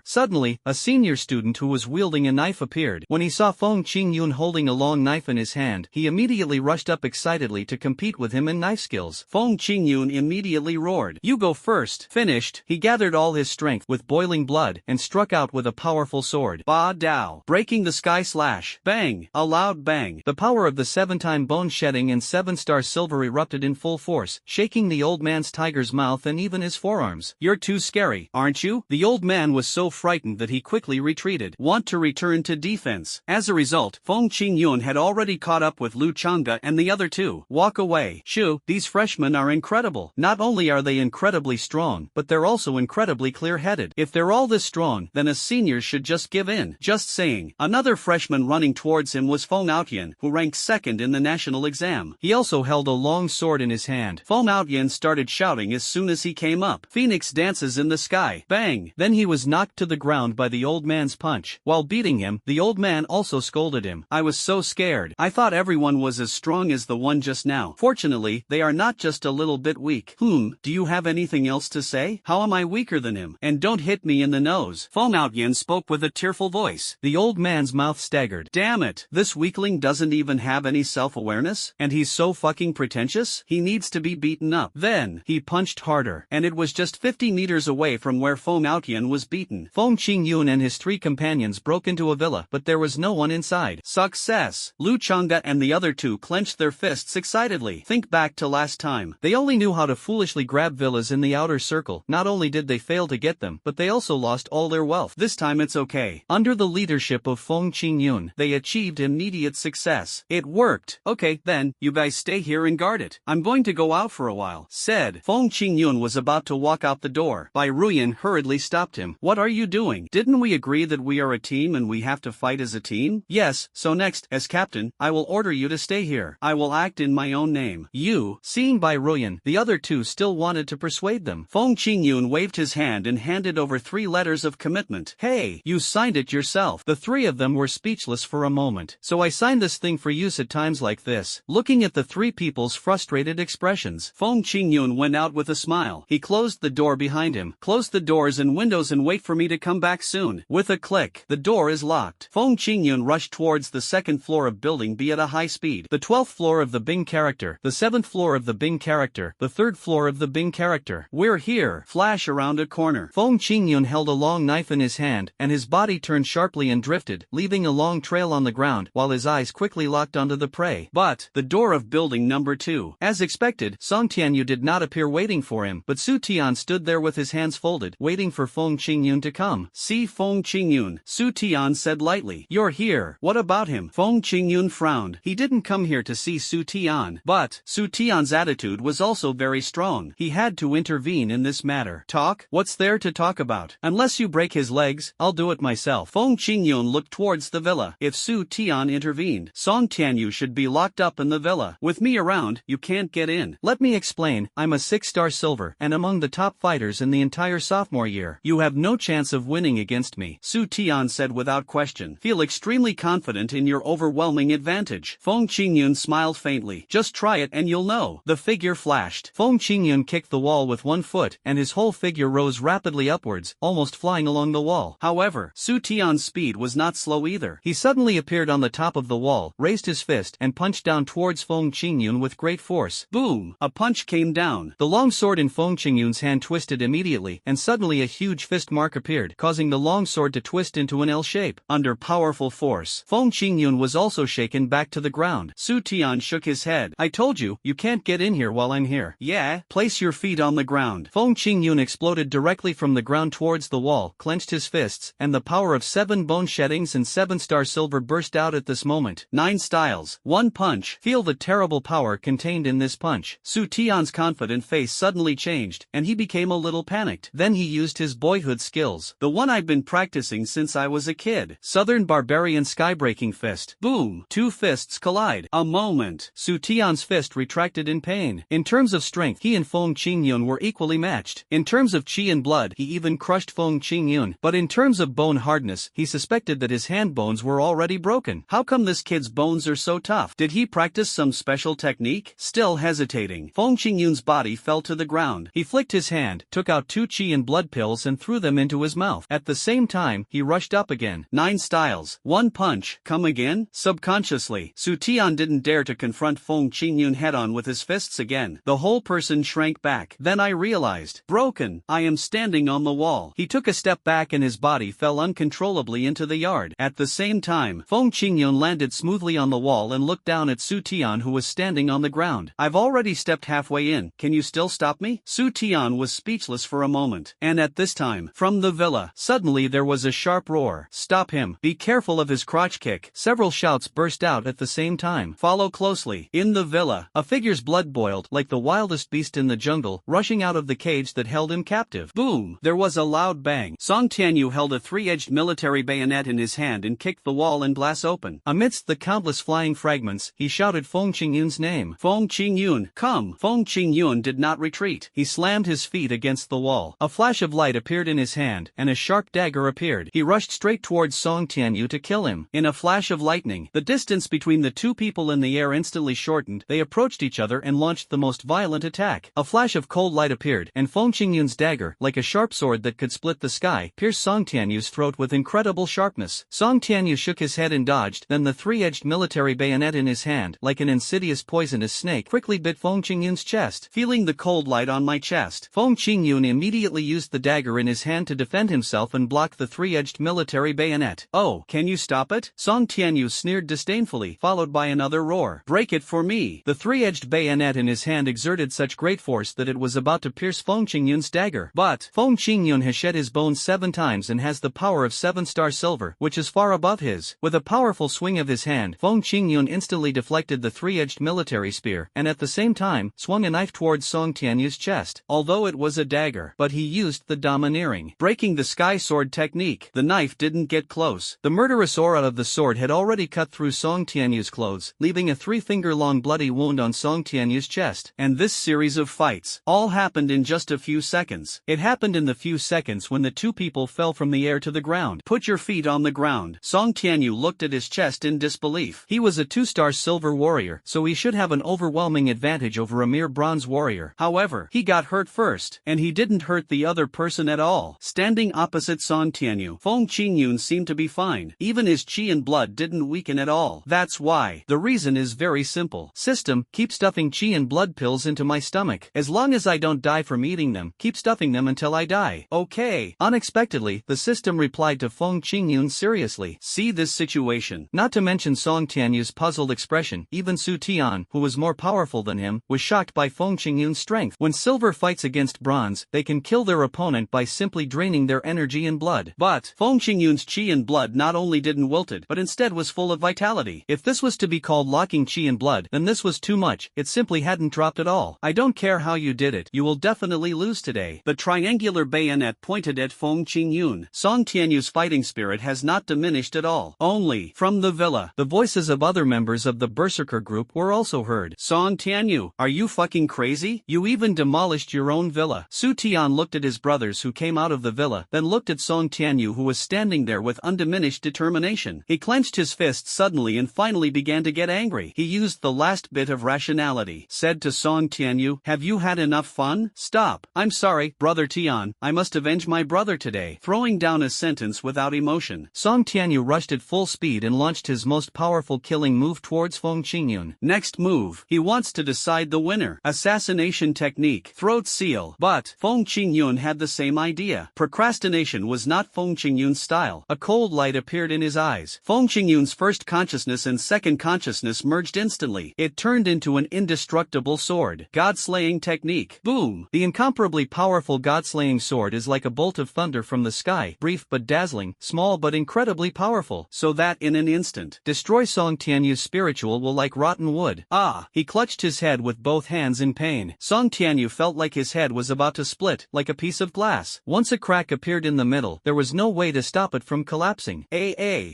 Suddenly, a senior student who was wielding a knife appeared. When he saw Feng Qingyun holding a long knife in his hand, he immediately rushed up excitedly to compete with him in knife skills. Feng Qingyun immediately roared, "You go first." Finished, he gathered all his strength with boiling blood and struck out with a powerful sword. Ba Dao, breaking the sky slash. Bang! A loud bang. The power of the 7-time bone shedding and 7-star silver erupted in full force, shaking the old man's tiger's mouth and even his forearms. "You're too scary, aren't you?" The old man was so frightened that he quickly retreated. Want to return to defense. As a result, Feng Qingyun had already caught up with Lu Changde and the other 2. Walk away. Shoo, these freshmen are incredible. Not only are they incredibly strong, but they're also incredibly clear-headed. If they're all this strong, then a senior should just give in. Just saying. Another freshman running towards him was Feng Outyan, who ranked 2nd in the national exam. He also held a long sword in his hand. Feng Outyan started shouting as soon as he came up. "Phoenix dances in the sky." Bang! Then he was knocked to the ground by the old man's punch. While beating him, the old man also scolded him. "I was so scared. I thought everyone was as strong as the one just now. Fortunately, they are not just a little bit weak." Do you have anything else to say? How am I weaker than him? And don't hit me in the nose. Feng Outyan spoke with a tearful voice. The old man's mouth staggered. Damn it, this weakling doesn't even have any self-awareness? And he's so fucking pretentious? He needs to be beaten up. Then, he punched harder, and it was just 50 meters away from where Feng Outyan was beaten. Feng Qingyun and his 3 companions broke into a villa, but there was no one inside. Success! Lu Changde and the other 2 clenched their fists excitedly. Think back to last time. They only knew how to foolishly grab villas in the outer circle. Not only did they fail to get them, but they also lost all their wealth. 12th. This time it's okay. Under the leadership of Feng Qingyun, they achieved immediate success. It worked. Okay, then, you guys stay here and guard it. I'm going to go out for a while, said. Feng Qingyun was about to walk out the door. Bai Ruyan hurriedly stopped him. What are you doing? Didn't we agree that we are a team and we have to fight as a team? Yes, so next, as captain, I will order you to stay here. I will act in my own name. You, seeing Bai Ruyan, the other two still wanted to persuade them. Feng Qingyun waved his hand and handed over 3 letters of commitment. Hey, you signed it yourself. The 3 of them were speechless for a moment. So I signed this thing for use at times like this. Looking at the 3 people's frustrated expressions, Feng Qingyun went out with a smile. He closed the door behind him. Close the doors and windows and wait for me to come back soon. With a click, the door is locked. Feng Qingyun rushed towards the 2nd floor of building B at a high speed. The 12th floor of the Bing character, the 7th floor of the Bing character, the 3rd floor of the Bing character. We're here. Flash around a corner. Feng Qingyun held a long knife in his hand, and his body turned sharply and drifted, leaving a long trail on the ground, while his eyes quickly locked onto the prey. But, the door of building number 2. As expected, Song Tianyu did not appear waiting for him, but Su Tian stood there with his hands folded, waiting for Feng Qingyun to come. See Feng Qingyun, Su Tian said lightly. You're here. What about him? Feng Qingyun frowned. He didn't come here to see Su Tian. But, Su Tian's attitude was also very strong. He had to intervene in this matter. Talk? What's there to talk about? Unless you break his legs, I'll do it myself. Feng Qingyun looked towards the villa. If Su Tian intervened, Song Tianyu should be locked up in the villa. With me around, you can't get in. Let me explain, I'm a 6-star silver, and among the top fighters in the entire sophomore year. You have no chance of winning against me, Su Tian said without question. Feel extremely confident in your overwhelming advantage. Feng Qingyun smiled faintly. Just try it and you'll know. The figure flashed. Feng Qingyun kicked the wall with 1 foot, and his whole figure rose rapidly upwards, almost flying along the wall. However, Su Tian's speed was not slow either. He suddenly appeared on the top of the wall, raised his fist, and punched down towards Feng Qingyun with great force. Boom! A punch came down. The long sword in Feng Qingyun's hand twisted immediately, and suddenly a huge fist mark appeared, causing the long sword to twist into an L shape. Under powerful force, Feng Qingyun was also shaken back to the ground. Su Tian shook his head. I told you, you can't get in here while I'm here. Yeah? Place your feet on the ground. Feng Qingyun exploded directly from the ground towards the wall, clenched his fists, and the power of 7 bone sheddings and 7-star silver burst out at this moment. 9 styles. 1 punch. Feel the terrible power contained in this punch. Su Tian's confident face suddenly changed, and he became a little panicked. Then he used his boyhood skills. The one I've been practicing since I was a kid. Southern Barbarian Skybreaking Fist. Boom! 2 fists collide. A moment. Su Tian's fist retracted in pain. In terms of strength, he and Feng Qingyun were equally matched. In terms of chi and blood, he even crushed Feng Qingyun. But in terms of bone hardness, he suspected that his hand bones were already broken. How come this kid's bones are so tough? Did he practice some special technique? Still hesitating, Feng Qingyun's body fell to the ground. He flicked his hand, took out 2 chi and blood pills and threw them into his mouth. At the same time, he rushed up again. 9 styles. 1 punch. Come again? Subconsciously, Su Tian didn't dare to confront Feng Qingyun head-on with his fists again. The whole person shrank back. Then I realized. Broken. I am standing on the wall. He took a step back and his body fell uncontrollably into the yard. At the same time, Feng Qingyun landed smoothly on the wall and looked down at Su Tian, who was standing on the ground. I've already stepped halfway in. Can you still stop me? Su Tian was speechless for a moment. And at this time, from the villa, suddenly there was a sharp roar. Stop him. Be careful of his crotch kick. Several shouts burst out at the same time. Follow closely. In the villa, a figure's blood boiled like the wildest beast in the jungle, rushing out of the cage that held him captive. Boom! There was a loud bang. Song Tianyu held a 3-edged military bayonet in his hand and kicked the wall and glass open. Amidst the countless flying fragments, he shouted Feng Qingyun's name. Feng Qingyun, come! Feng Qingyun did not retreat. He slammed his feet against the wall. A flash of light appeared in his hand, and a sharp dagger appeared. He rushed straight towards Song Tianyu to kill him. In a flash of lightning, the distance between the 2 people in the air instantly shortened. They approached each other and launched the most violent attack. A flash of cold light appeared, and Feng Qingyun's dagger, like a sharp sword that could split the sky, pierced Song Tianyu's throat with incredible sharpness. Song Tianyu shook his head and dodged. Then the 3-edged military bayonet in his hand, like an insidious poisonous snake, quickly bit Feng Qingyun's chest. Feeling the cold light on my chest, Feng Qingyun immediately used the dagger in his hand to defend himself and block the 3-edged military bayonet. Oh, can you stop it? Song Tianyu sneered disdainfully, followed by another roar. Break it for me. The 3-edged bayonet in his hand exerted such great force that it was about to pierce Feng Qingyun's dagger. But Feng Qingyun has shed his bones 7 7 times and has the power of 7-star silver, which is far above his. With a powerful swing of his hand, Feng Qingyun instantly deflected the 3-edged military spear, and at the same time, swung a knife towards Song Tianyu's chest, although it was a dagger. But he used the domineering, breaking the sky sword technique. The knife didn't get close. The murderous aura of the sword had already cut through Song Tianyu's clothes, leaving a 3-finger-long bloody wound on Song Tianyu's chest. And this series of fights all happened in just a few seconds. It happened in the few seconds when the two people fell from the air to the ground. Put your feet on the ground. Song Tianyu looked at his chest in disbelief. He was a 2-star silver warrior, so he should have an overwhelming advantage over a mere bronze warrior. However, he got hurt first, and he didn't hurt the other person at all. Standing opposite Song Tianyu, Feng Qingyun seemed to be fine. Even his qi and blood didn't weaken at all. That's why. The reason is very simple. System, keep stuffing qi and blood pills into my stomach. As long as I don't die from eating them, keep stuffing them until I die. Okay. Unexpectedly, the system replied to Feng Qingyun seriously. See this situation. Not to mention Song Tianyu's puzzled expression, even Su Tian, who was more powerful than him, was shocked by Feng Qingyun's strength. When silver fights against bronze, they can kill their opponent by simply draining their energy and blood. But Feng Qingyun's qi and blood not only didn't wilted, but instead was full of vitality. If this was to be called locking qi and blood, then this was too much. It simply hadn't dropped at all. I don't care how you did it, you will definitely lose today. The triangular bayonet pointed at Feng Qingyun. Song Tianyu's fighting spirit has not diminished at all. Only, from the villa, the voices of other members of the Berserker group were also heard. Song Tianyu, are you fucking crazy? You even demolished your own villa. Su Tian looked at his brothers who came out of the villa, then looked at Song Tianyu who was standing there with undiminished determination. He clenched his fist suddenly and finally began to get angry. He used the last bit of rationality. Said to Song Tianyu, have you had enough fun? Stop. I'm sorry, brother Tian, I must avenge my brother today. Throwing down a sentence without emotion, Song Tianyu rushed at full speed and launched his most powerful killing move towards Feng Qingyun. Next move, he wants to decide the winner. Assassination technique, throat seal. But Feng Qingyun had the same idea. Procrastination was not Feng Qingyun's style. A cold light appeared in his eyes. Feng Qingyun's first consciousness and second consciousness merged instantly. It turned into an indestructible sword. God-slaying technique. Boom! The incomparably powerful God-slaying sword is like a bolt of thunder from the sky, brief but dazzling, small but incredibly powerful, so that in an instant, destroy Song Tianyu's spiritual will like rotten wood. Ah! He clutched his head with both hands in pain. Song Tianyu felt like his head was about to split, like a piece of glass. Once a crack appeared in the middle, there was no way to stop it from collapsing.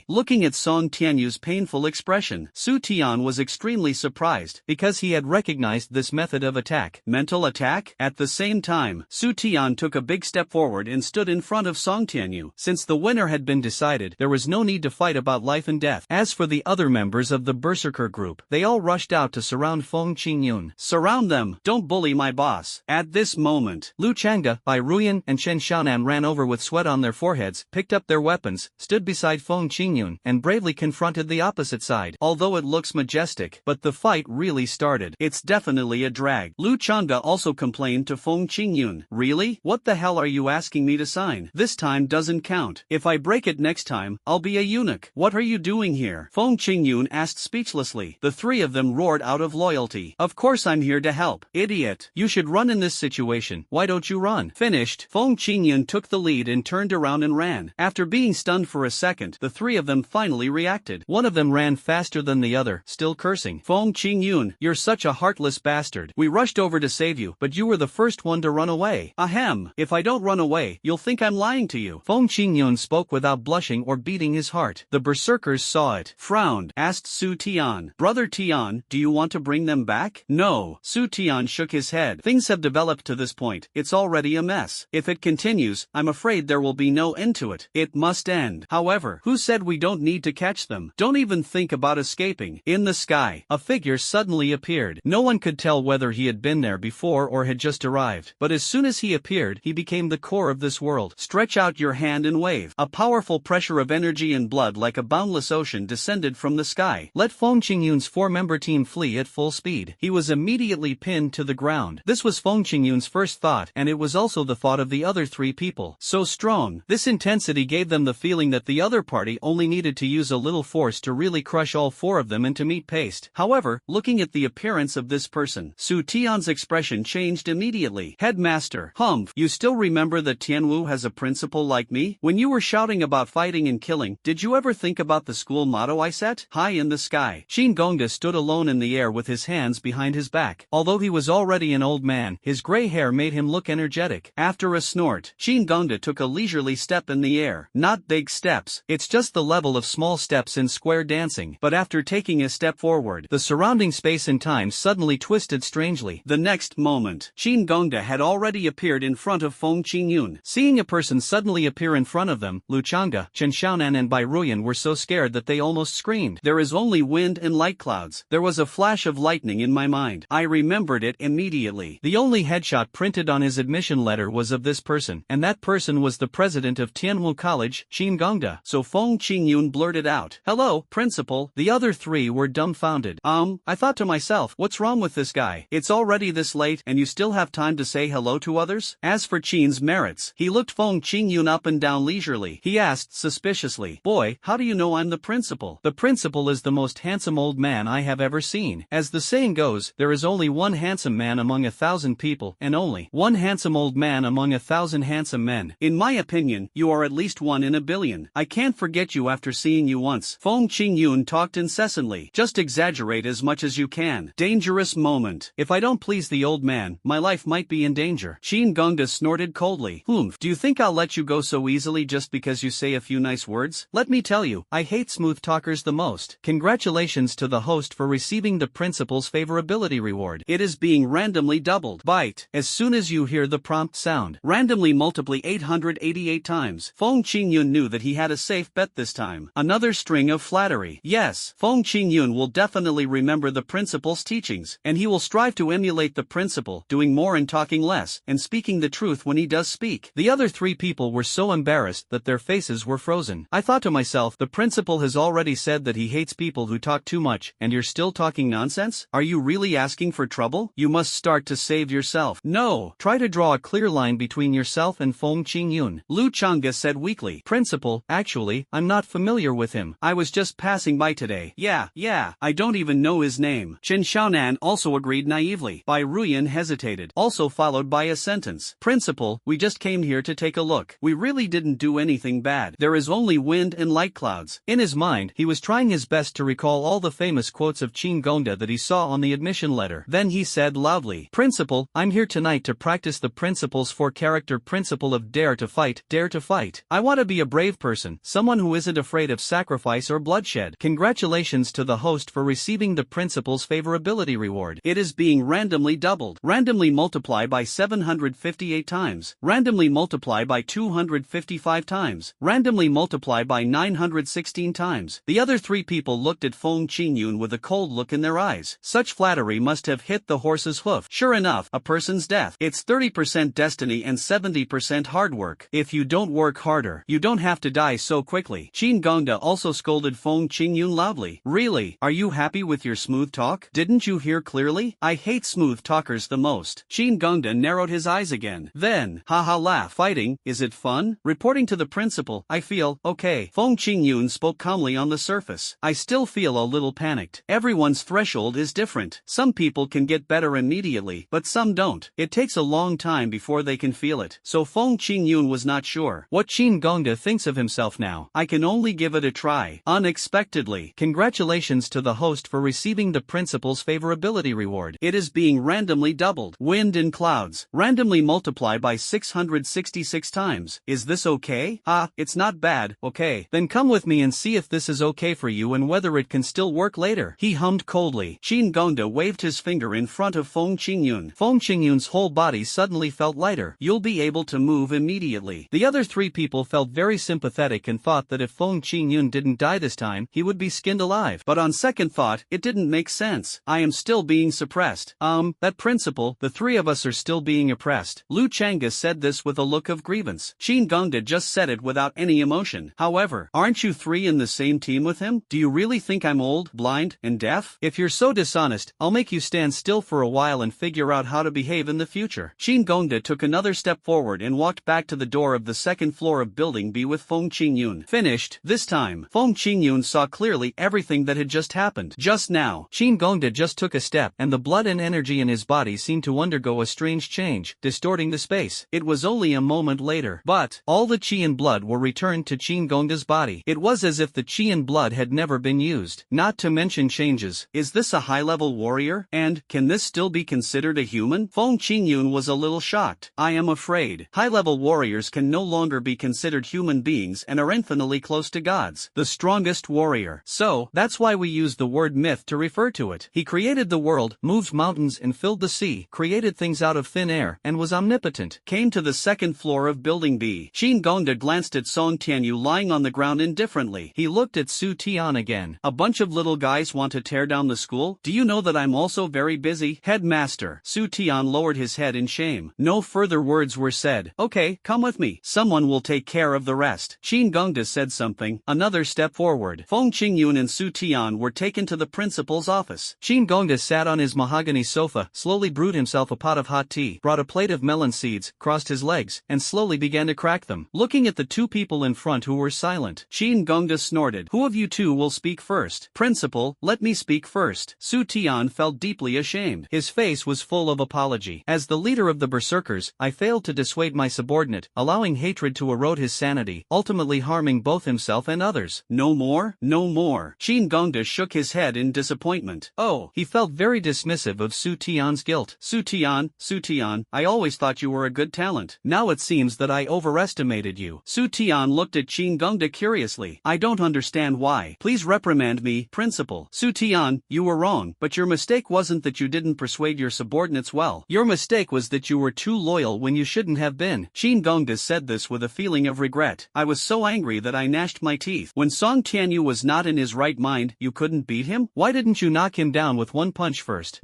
Looking at Song Tianyu's painful expression, Su Tian was extremely surprised, because he had recognized this method of attack. Mental attack? At the same time, Su Tian took a big step forward and stood in front of Song Tianyu. Since the winner had been decided, there was no need to fight about life and death. As for the other members of the Berserker group, they all rushed out to surround Feng Qingyun. Surround them! Don't bully my boss! At this moment, Lu Changde, Bai Ruyan and Chen Xiaonan ran over with sweat on their foreheads, picked up their weapons, stood beside Feng Qingyun, and bravely confronted the opposite side. Although it looks majestic, but the fight really started. It's definitely a drag. Lu Changde also complained to Feng Qingyun. Really? What the hell are you asking me to sign? This time doesn't count. If I break it next time, I'll be a eunuch. What are you doing here? Feng Qingyun asked speechlessly. The three of them roared out of loyalty. Of course I'm here to help. Idiot. You should run in this situation. Why don't you run? Finished. Feng Qingyun took the lead and turned around and ran. After being stunned for a second, the three of them finally reacted. One of them ran faster than the other, still cursing. Feng Qingyun, you're such a heartless bastard. We rushed over to save you, but you were the first one to run away. Ahem. If I don't run away, you'll think I'm lying to you. Feng Qingyun spoke without blushing or beating his heart. The berserkers saw it, frowned, asked Su Tian. Brother Tian, do you want to bring them back? No. Su Tian shook his head. Things have developed to this point. It's already a mess. If it continues, I'm afraid there will be no end to it. It must end. However, who said we don't need to catch them? Don't even think about escaping. In the sky, a figure suddenly appeared. No one could tell whether he had been there before or had just arrived. But as soon as he appeared, he became the core of this world. Stretch out your hand and wave. A powerful pressure of energy and blood like a boundless ocean descended from the sky. Let Feng Qingyun's 4-member team flee at full speed. He was immediately pinned to the ground. This was Feng Qingyun's first thought, and it was also the thought of the other 3 people. So strong. This intensity gave them the feeling that the other party only needed to use a little force to really crush all 4 of them into meat paste. However, looking at the appearance of this person, Su Tian's expression changed immediately. Headmaster, Humph, you still remember that Tianwu has a principal like me? When you were shouting about fighting and killing, did you ever think about the school motto I set? High in the sky. Shin Gongda stood alone in the air with his hands behind his back. Although he was already an old man, his gray hair made him look energetic. After a snort, Shin Gongda took a leisurely step in the air. Not big steps. It's just the level of small steps in square dancing. But after taking a step forward, the surrounding space and time suddenly twisted strangely. The next moment, Shin Gongda had already appeared in front of Feng Qingyun. Seeing a person suddenly appear in front of them, Lu Chang'e, Chen Xiaonan and Bai Ruyan were so scared that they almost screamed. There is only wind and light clouds. There was a flash of lightning in my mind. I remembered it immediately. The only headshot printed on his admission letter was of this person, and that person was the president of Tianwu College, Shin Gongda. So Feng Qingyun blurted out, "Hello, principal." The other three were dumbfounded. I thought to myself, what's wrong with this guy? It's already this late and you still have time to say hello to others? As for Qin's merits, he looked Feng Qingyun up and down leisurely. He asked suspiciously, "Boy, how do you know I'm the principal?" "The principal is the most handsome old man I have ever seen. As the saying goes, there is only one handsome man among 1,000 people, and only one handsome old man among 1,000 handsome men. In my opinion, you are at least 1 in a billion. I can't forget you after seeing you once." Feng Qingyun talked incessantly. "Just exaggerate as much as you can." Dangerous moment. If I don't please the old man, my life might be in danger. Shin Gongda snorted coldly. Do you think I'll let you go so easily just because you say a few nice words? Let me tell you, I hate smooth talkers the most. Congratulations to the host for receiving the principal's favorability reward. It is being randomly doubled. Byte. As soon as you hear the prompt sound, randomly multiply 888 times. Feng Qingyun knew that he had a safe bet this time. Another string of flattery. Yes, Feng Qingyun will definitely remember the principal's teachings, and he will strive to emulate the principal, doing more and talking less, and speaking the truth when he does speak. The other three people were so embarrassed that their faces were frozen. I thought to myself, the principal has already said that he hates people who talk too much, and you're still talking nonsense? Are you really asking for trouble? You must start to save yourself. No, try to draw a clear line between yourself and Feng Qingyun. Lu Chang'e said weakly. Principal, actually, I'm not familiar with him. I was just passing by today. Yeah, I don't even know his name. Chen Xiaonan also agreed naively. Bai Ruyan hesitated, also followed by a sentence. Principal, we just came here to take a look. We really didn't do anything bad. There is only wind and light clouds. In his mind, he was trying his best to recall all the famous quotes of Shin Gongda that he saw on the admission letter. Then he said loudly, Principal, I'm here tonight to practice the principles for character principle of dare to fight, dare to fight. I want to be a brave person, someone who isn't afraid of sacrifice or bloodshed. Congratulations to the host for receiving the principal's favorability reward. It is being randomly doubled. Randomly multiply by 758 times. Randomly multiply by 255 times. Randomly multiply by 916 times. The other three people looked at Feng Qingyun with a cold look in their eyes. Such flattery must have hit the horse's hoof. Sure enough, a person's death. It's 30% destiny and 70% hard work. If you don't work harder, you don't have to die so quickly. Shin Gongda also scolded Feng Qingyun loudly. Really? Are you happy with your smooth talk? Didn't you hear clearly? I hate smooth talkers the most. Shin Gongda narrowed his eyes again. Then, haha laugh. Fighting, is it fun? Reporting to the principal, I feel, okay. Feng Qingyun spoke calmly on the surface. I still feel a little panicked. Everyone's threshold is different. Some people can get better immediately, but some don't. It takes a long time before they can feel it. So Feng Qingyun was not sure what Shin Gongda thinks of himself now. I can only give it a try. Unexpectedly. Congratulations to the host for receiving the principal's favorability reward. It is being randomly doubled. Wind and clouds. Randomly multiply by 666 times. Is this okay? It's not bad. Okay. Then come with me and see if this is okay for you and whether it can still work later. He hummed coldly. Shin Gongda waved his finger in front of Feng Qingyun. Feng Qingyun's whole body suddenly felt lighter. You'll be able to move immediately. The other three people felt very sympathetic and thought that if Feng Qingyun didn't die this time, he would be skinned alive. But on second thought, it didn't make sense. I am still being suppressed. That principal, the three of us are still being oppressed. Lu Chang'e said this with a look of grievance. Shin Gongda just said it without any emotion. However, aren't you three in the same team with him? Do you really think I'm old, blind, and deaf? If you're so dishonest, I'll make you stand still for a while and figure out how to behave in the future. Shin Gongda took another step forward and walked back to the door of the second floor of Building B with Feng Qingyun. Finished. This time, Feng Qingyun saw clearly everything that had just happened. Just now, Shin Gongda just took a step, and the blood and energy in his body seemed to undergo a strange change, distorting the space. It was only a moment later later. But all the chi and blood were returned to Qin Gongda's body. It was as if the chi and blood had never been used. Not to mention changes. Is this a high-level warrior? And can this still be considered a human? Feng Qingyun was a little shocked. I am afraid high-level warriors can no longer be considered human beings and are infinitely close to gods. The strongest warrior. So, that's why we use the word myth to refer to it. He created the world, moved mountains and filled the sea, created things out of thin air, and was omnipotent. Came to the second floor of building B. Qin Gongda glanced at Song Tianyu lying on the ground indifferently. He looked at Su Tian again. A bunch of little guys want to tear down the school? Do you know that I'm also very busy? Headmaster. Su Tian lowered his head in shame. No further words were said. Okay, come with me. Someone will take care of the rest. Qin Gongda said something. Another step forward. Feng Qingyun and Su Tian were taken to the principal's office. Qin Gongda sat on his mahogany sofa, slowly brewed himself a pot of hot tea, brought a plate of melon seeds, crossed his legs, and slowly began to crack them. Looking at the two people in front who were silent, Qin Gongda snorted. Who of you two will speak first? Principal, let me speak first. Su Tian felt deeply ashamed. His face was full of apology. As the leader of the berserkers, I failed to dissuade my subordinate, allowing hatred to erode his sanity, ultimately harming both himself and others. No more? No more. Qin Gongda shook his head in disappointment. Oh, he felt very dismissive of Su Tian's guilt. Su Tian, I always thought you were a good talent. Now it seems that I overestimated you. Su Tian looked at Qin Gongda curiously. I don't understand why. Please reprimand me, principal. Su Tian, you were wrong, but your mistake wasn't that you didn't persuade your subordinates well. Your mistake was that you were too loyal when you shouldn't have been. Qin Gongda said this with a feeling of regret. I was so angry that I gnashed my teeth. When Song Tianyu was not in his right mind, you couldn't beat him? Why didn't you knock him down with one punch first?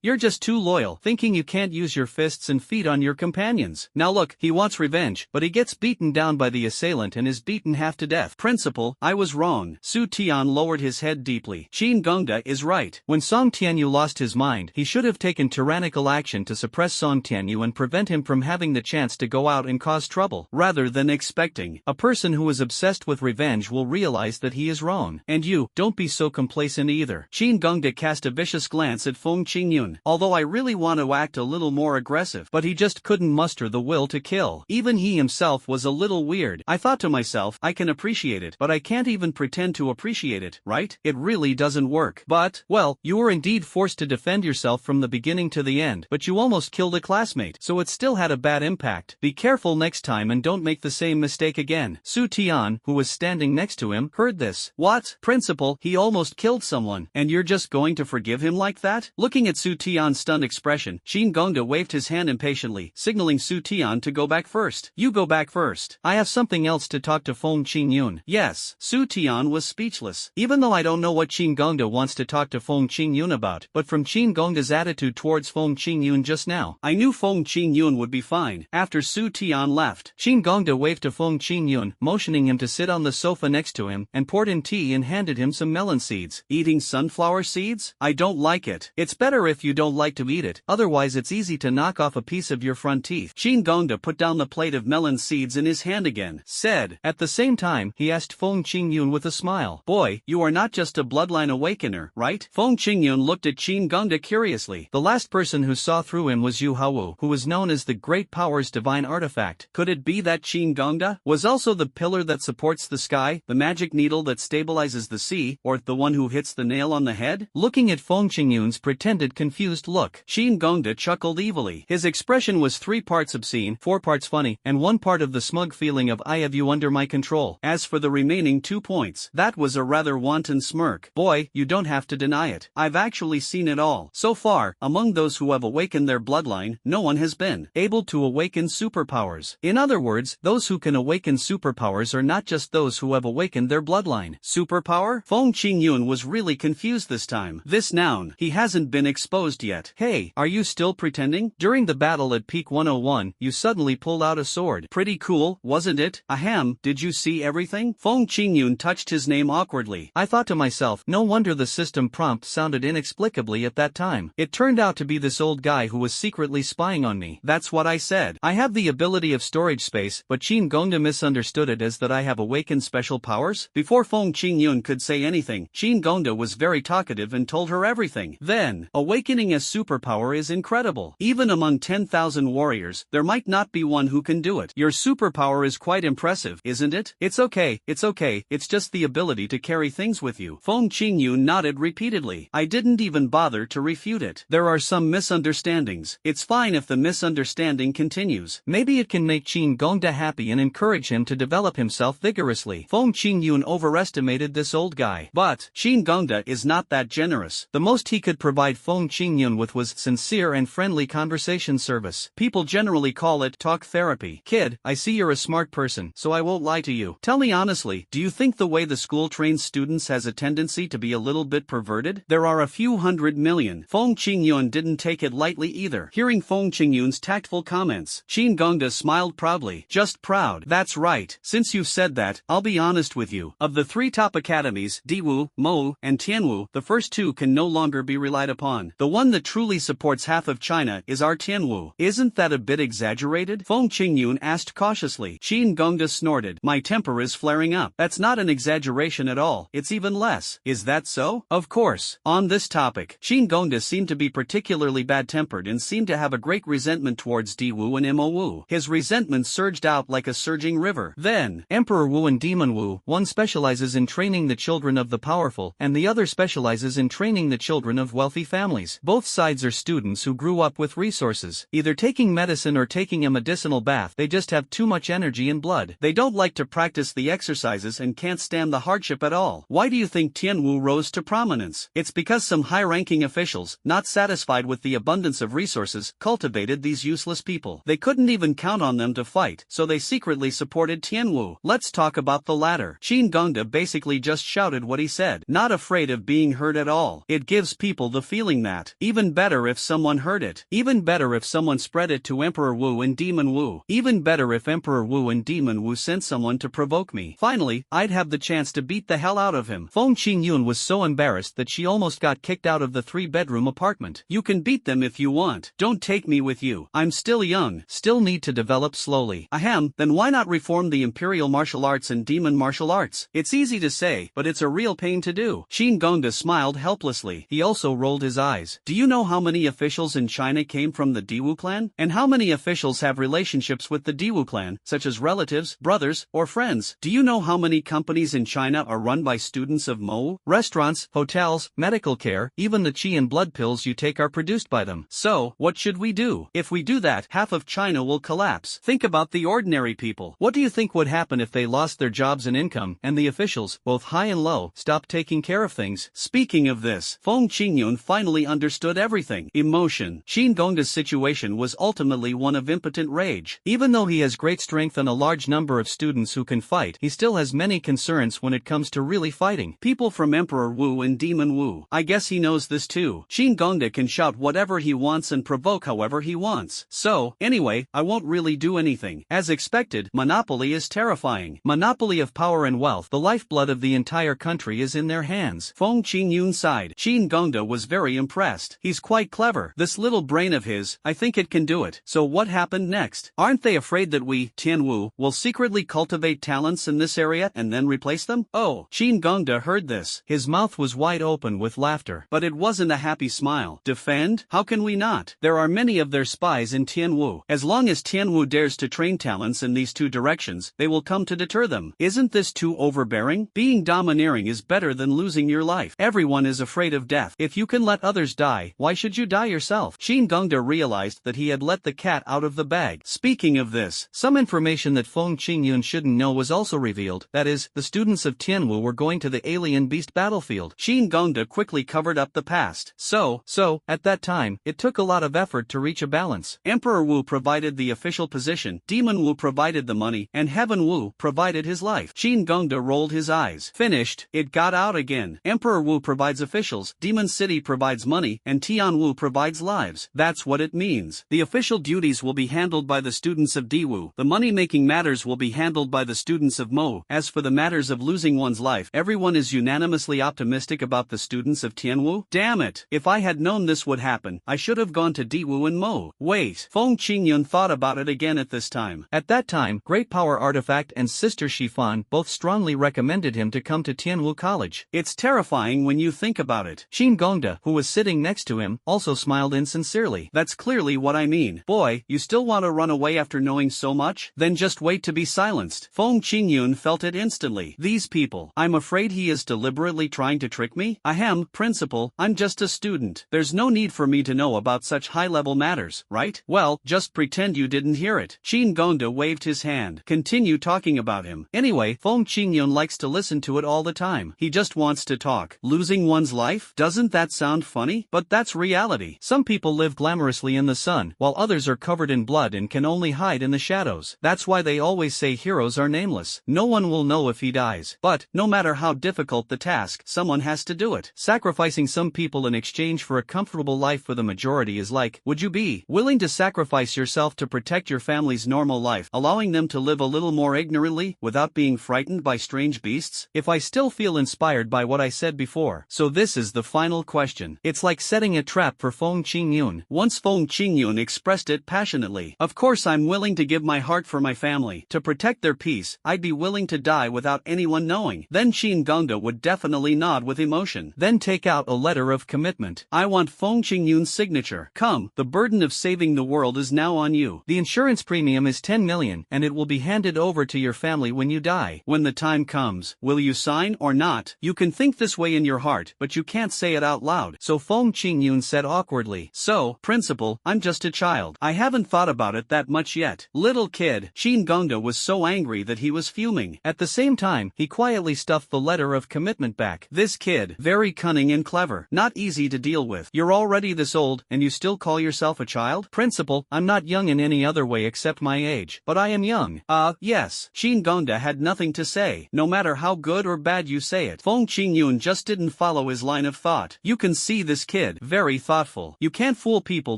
You're just too loyal, thinking you can't use your fists and feet on your companions. Now look, he wants revenge, but he gets beaten down by the assailant and is beaten half to death. Principal, I was wrong. Su Tian lowered his head deeply. Qin Gongda is right. When Song Tianyu lost his mind, he should have taken tyrannical action to suppress Song Tianyu and prevent him from having the chance to go out and cause trouble, rather than expecting. A person who is obsessed with revenge will realize that he is wrong. And you, don't be so complacent either. Qin Gongda cast a vicious glance at Feng Qingyun. Although I really want to act a little more aggressive, but he just couldn't muster the will to kill. Even he himself was a little weird. I thought to myself, I can appreciate it, but I can't even pretend to appreciate it, right? It really doesn't work. But, well, you were indeed forced to defend yourself from the beginning to the end, but you almost killed a classmate, so it still had a bad impact. Be careful next time and don't make the same mistake again. Su Tian, who was standing next to him, heard this. What? Principal, he almost killed someone, and you're just going to forgive him like that? Looking at Su Tian's stunned expression, Qin Gongda waved his hand impatiently, signaling Su Tian to go back first. You go back first. I have something else to talk to Feng Qingyun. Yes. Su Tian was speechless. Even though I don't know what Qin Gongda wants to talk to Feng Qingyun about, but from Qin Gongda's attitude towards Feng Qingyun just now, I knew Feng Qingyun would be fine. After Su Tian left, Qin Gongda waved to Feng Qingyun, motioning him to sit on the sofa next to him, and poured him tea and handed him some melon seeds. Eating sunflower seeds? I don't like it. It's better if you don't like to eat it, otherwise it's easy to knock off a piece of your front teeth. Qin Gongda put down the plate of melon seeds in his hand again, said. At the same time, he asked Feng Qingyun with a smile. Boy, you are not just a bloodline awakener, right? Feng Qingyun looked at Qin Gongda curiously. The last person who saw through him was Yu Haowu, who was known as the Great Powers Divine Artifact. Could it be that Qin Gongda was also the pillar that supports the sky, the magic needle that stabilizes the sea, or the one who hits the nail on the head? Looking at Feng Qingyun's pretended confused look, Qin Gongda chuckled evilly. His expression was 3 parts obscene, 4 parts funny, and 1 part of the smug feeling of I have you under my control. As for the remaining 2 points, that was a rather wanton smirk. Boy, you don't have to deny it. I've actually seen it all. So far, among those who have awakened their bloodline, no one has been able to awaken superpowers. In other words, those who can awaken superpowers are not just those who have awakened their bloodline. Superpower? Feng Qingyun was really confused this time. This noun, he hasn't been exposed yet. Hey, are you still pretending? During the battle at Peak 101, you suddenly pulled out a sword. Pretty cool, wasn't it? Ahem, did you see everything? Feng Qingyun touched his name awkwardly. I thought to myself, no wonder the system prompt sounded inexplicably at that time. It turned out to be this old guy who was secretly spying on me. That's what I said. I have the ability of storage space, but Qin Gongda misunderstood it as that I have awakened special powers. Before Feng Qingyun could say anything, Qin Gongda was very talkative and told her everything. Then, awakening a superpower is incredible. Even among 10,000 warriors, there might not be one who can can do it. Your superpower is quite impressive, isn't it? It's okay, it's just the ability to carry things with you. Feng Qingyun nodded repeatedly. I didn't even bother to refute it. There are some misunderstandings. It's fine if the misunderstanding continues. Maybe it can make Qin Gongda happy and encourage him to develop himself vigorously. Feng Qingyun overestimated this old guy. But Qin Gongda is not that generous. The most he could provide Feng Qingyun with was sincere and friendly conversation service. People generally call it talk therapy. Kid, I see you're a smart person, so I won't lie to you. Tell me honestly, do you think the way the school trains students has a tendency to be a little bit perverted? There are a few 100 million. Feng Qingyun didn't take it lightly either. Hearing Feng Qingyun's tactful comments, Qin Gongda smiled proudly. Just proud. That's right. Since you've said that, I'll be honest with you. Of the three top academies, Diwu, Mo, and Tianwu, the first two can no longer be relied upon. The one that truly supports half of China is our Tianwu. Isn't that a bit exaggerated? Feng Qingyun asked cautiously. Qin Gongda snorted. My temper is flaring up. That's not an exaggeration at all. It's even less. Is that so? Of course. On this topic, Qin Gongda seemed to be particularly bad-tempered and seemed to have a great resentment towards Diwu and Mo. His resentment surged out like a surging river. Then, Emperor Wu and Demon Wu, one specializes in training the children of the powerful, and the other specializes in training the children of wealthy families. Both sides are students who grew up with resources, either taking medicine or taking a medicinal bath. They just have too much energy and blood. They don't like to practice the exercises and can't stand the hardship at all. Why do you think Tianwu rose to prominence? It's because some high-ranking officials, not satisfied with the abundance of resources, cultivated these useless people. They couldn't even count on them to fight, so they secretly supported Tianwu. Let's talk about the latter. Qin Gongda basically just shouted what he said, not afraid of being heard at all. It gives people the feeling that, even better if someone heard it. Even better if someone spread it to Emperor Wu and Demon Wu. Even better if Emperor Wu and Demon Wu sent someone to provoke me. Finally, I'd have the chance to beat the hell out of him. Feng Qingyun was so embarrassed that she almost got kicked out of the 3-bedroom apartment. You can beat them if you want. Don't take me with you. I'm still young, still need to develop slowly. Ahem, then why not reform the imperial martial arts and demon martial arts? It's easy to say, but it's a real pain to do. Qin Gongda smiled helplessly. He also rolled his eyes. Do you know how many officials in China came from the Diwu clan? And how many officials have relationships with the Diwu clan, such as relatives, brothers, or friends? Do you know how many companies in China are run by students of Mo? Restaurants, hotels, medical care, even the qi and blood pills you take are produced by them. So, what should we do? If we do that, half of China will collapse. Think about the ordinary people. What do you think would happen if they lost their jobs and income, and the officials, both high and low, stopped taking care of things? Speaking of this, Feng Qingyun finally understood everything. Emotion. Qin Gongda's situation was ultimately one of impotent rage. Even though he has great strength and a large number of students who can fight, he still has many concerns when it comes to really fighting. People from Emperor Wu and Demon Wu. I guess he knows this too. Qin Gongda can shout whatever he wants and provoke however he wants. So, anyway, I won't really do anything. As expected, monopoly is terrifying. Monopoly of power and wealth. The lifeblood of the entire country is in their hands. Feng Qingyun sighed. Qin Gongda was very impressed. He's quite clever. This little brain of his, I think it can do it. So what happened next? Aren't they afraid that we, Tianwu, will secretly cultivate talents in this area and then replace them? Oh, Qin Gongda heard this. His mouth was wide open with laughter. But it wasn't a happy smile. Defend? How can we not? There are many of their spies in Tianwu. As long as Tianwu dares to train talents in these two directions, they will come to deter them. Isn't this too overbearing? Being domineering is better than losing your life. Everyone is afraid of death. If you can let others die, why should you die yourself? Qin Gongda realized that he had let the cat out of the bag. Speaking of this, some information that Feng Qingyun shouldn't know was also revealed. That is, the students of Tianwu were going to the alien beast battlefield. Qin Gongda quickly covered up the past. So, at that time, it took a lot of effort to reach a balance. Emperor Wu provided the official position, Demon Wu provided the money, and Heaven Wu provided his life. Qin Gongda rolled his eyes. Finished. It got out again. Emperor Wu provides officials, Demon City provides money, and Tian Wu provides lives. That's what it means. The official duties will be handled by the students of Diwu. The money-making matters will be handled by the students of Mo. As for the matters of losing one's life, everyone is unanimously optimistic about the students of Tianwu. Damn it! If I had known this would happen, I should have gone to Diwu and Mo. Wait. Feng Qingyun thought about it again at this time. At that time, Great Power Artifact and Sister Shifan both strongly recommended him to come to Tianwu College. It's terrifying when you think about it. Qin Gongda, who was sitting next to him, also smiled insincerely. That's clearly what I mean. Boy, you still want to run away away after knowing so much? Then just wait to be silenced. Feng Qingyun felt it instantly. These people. I'm afraid he is deliberately trying to trick me? Ahem, principal, I'm just a student. There's no need for me to know about such high-level matters, right? Well, just pretend you didn't hear it. Qin Gongda waved his hand. Continue talking about him. Anyway, Feng Qingyun likes to listen to it all the time. He just wants to talk. Losing one's life? Doesn't that sound funny? But that's reality. Some people live glamorously in the sun, while others are covered in blood and can only hide in the shadows. That's why they always say heroes are nameless. No one will know if he dies. But, no matter how difficult the task, someone has to do it. Sacrificing some people in exchange for a comfortable life for the majority is like, would you be willing to sacrifice yourself to protect your family's normal life, allowing them to live a little more ignorantly, without being frightened by strange beasts? If I still feel inspired by what I said before. So this is the final question. It's like setting a trap for Feng Qingyun. Once Feng Qingyun expressed it passionately. Of course I'm willing to give my heart for my family. To protect their peace, I'd be willing to die without anyone knowing. Then Qin Gongda would definitely nod with emotion. Then take out a letter of commitment. I want Feng Qingyun's signature. Come, the burden of saving the world is now on you. The insurance premium is 10 million and it will be handed over to your family when you die. When the time comes, will you sign or not? You can think this way in your heart, but you can't say it out loud. So Feng Qingyun said awkwardly. So, principal, I'm just a child. I haven't thought about it that much yet. Little kid. Qin Gongda was so angry that he was fuming. At the same time, he quietly stuffed the letter of commitment back. This kid, very cunning and clever. Not easy to deal with. You're already this old, and you still call yourself a child? Principal, I'm not young in any other way except my age. But I am young. Yes. Qin Gongda had nothing to say. No matter how good or bad you say it. Feng Qingyun just didn't follow his line of thought. You can see this kid, very thoughtful. You can't fool people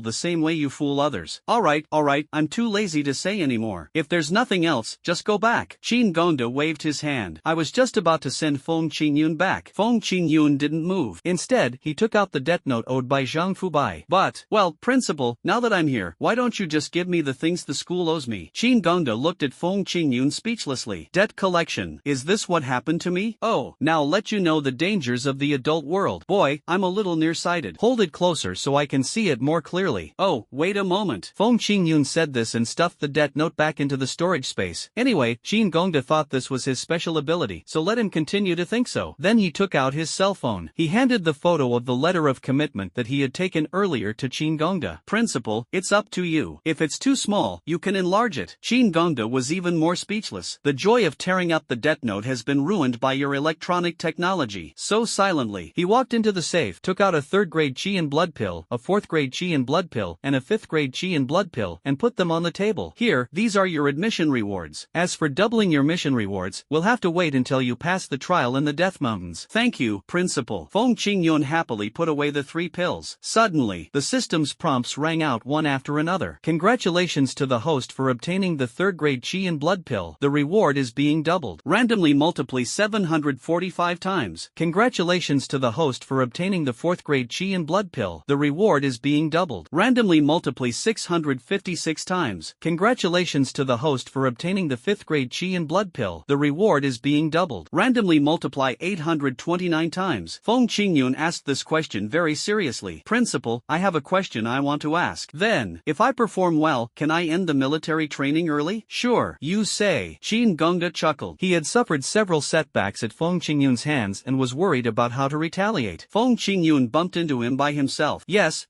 the same way you fool others. Alright, I'm too lazy to say anymore. If there's nothing else, just go back. Qin Gongda waved his hand. I was just about to send Feng Qingyun back. Feng Qingyun didn't move. Instead, he took out the debt note owed by Zhang Fubai. But, well, principal, now that I'm here, why don't you just give me the things the school owes me? Qin Gongda looked at Feng Qingyun speechlessly. Debt collection. Is this what happened to me? Oh, now let you know the dangers of the adult world. Boy, I'm a little nearsighted. Hold it closer so I can see it more clearly. Oh, wait a moment. Feng Qingyun said this and stuffed the debt note back into the storage space. Anyway, Qin Gongda thought this was his special ability, so let him continue to think so. Then he took out his cell phone. He handed the photo of the letter of commitment that he had taken earlier to Qin Gongda. Principal, it's up to you. If it's too small, you can enlarge it. Qin Gongda was even more speechless. The joy of tearing up the debt note has been ruined by your electronic technology. So silently, he walked into the safe, took out a 3rd grade Qi and blood pill, a 4th grade Qi and blood pill, and a 5th grade Qi and blood pill, and put them on the table. Here, these are your admission rewards. As for doubling your mission rewards, we'll have to wait until you pass the trial in the Death Mountains. Thank you, Principal. Feng Qingyun happily put away the 3 pills. Suddenly, the system's prompts rang out one after another. Congratulations to the host for obtaining the 3rd grade Qi and blood pill. The reward is being doubled. Randomly multiply 745 times. Congratulations to the host for obtaining the 4th grade Qi and blood pill. The reward is being doubled. Randomly multiply 656 times. Congratulations to the host for obtaining the 5th grade Qi and blood pill. The reward is being doubled. Randomly multiply 829 times. Feng Qingyun asked this question very seriously. Principal, I have a question I want to ask. Then, if I perform well, can I end the military training early? Sure, you say. Qin Gongda chuckled. He had suffered several setbacks at Feng Qingyun's hands and was worried about how to retaliate. Feng Qingyun bumped into him by himself. Yes.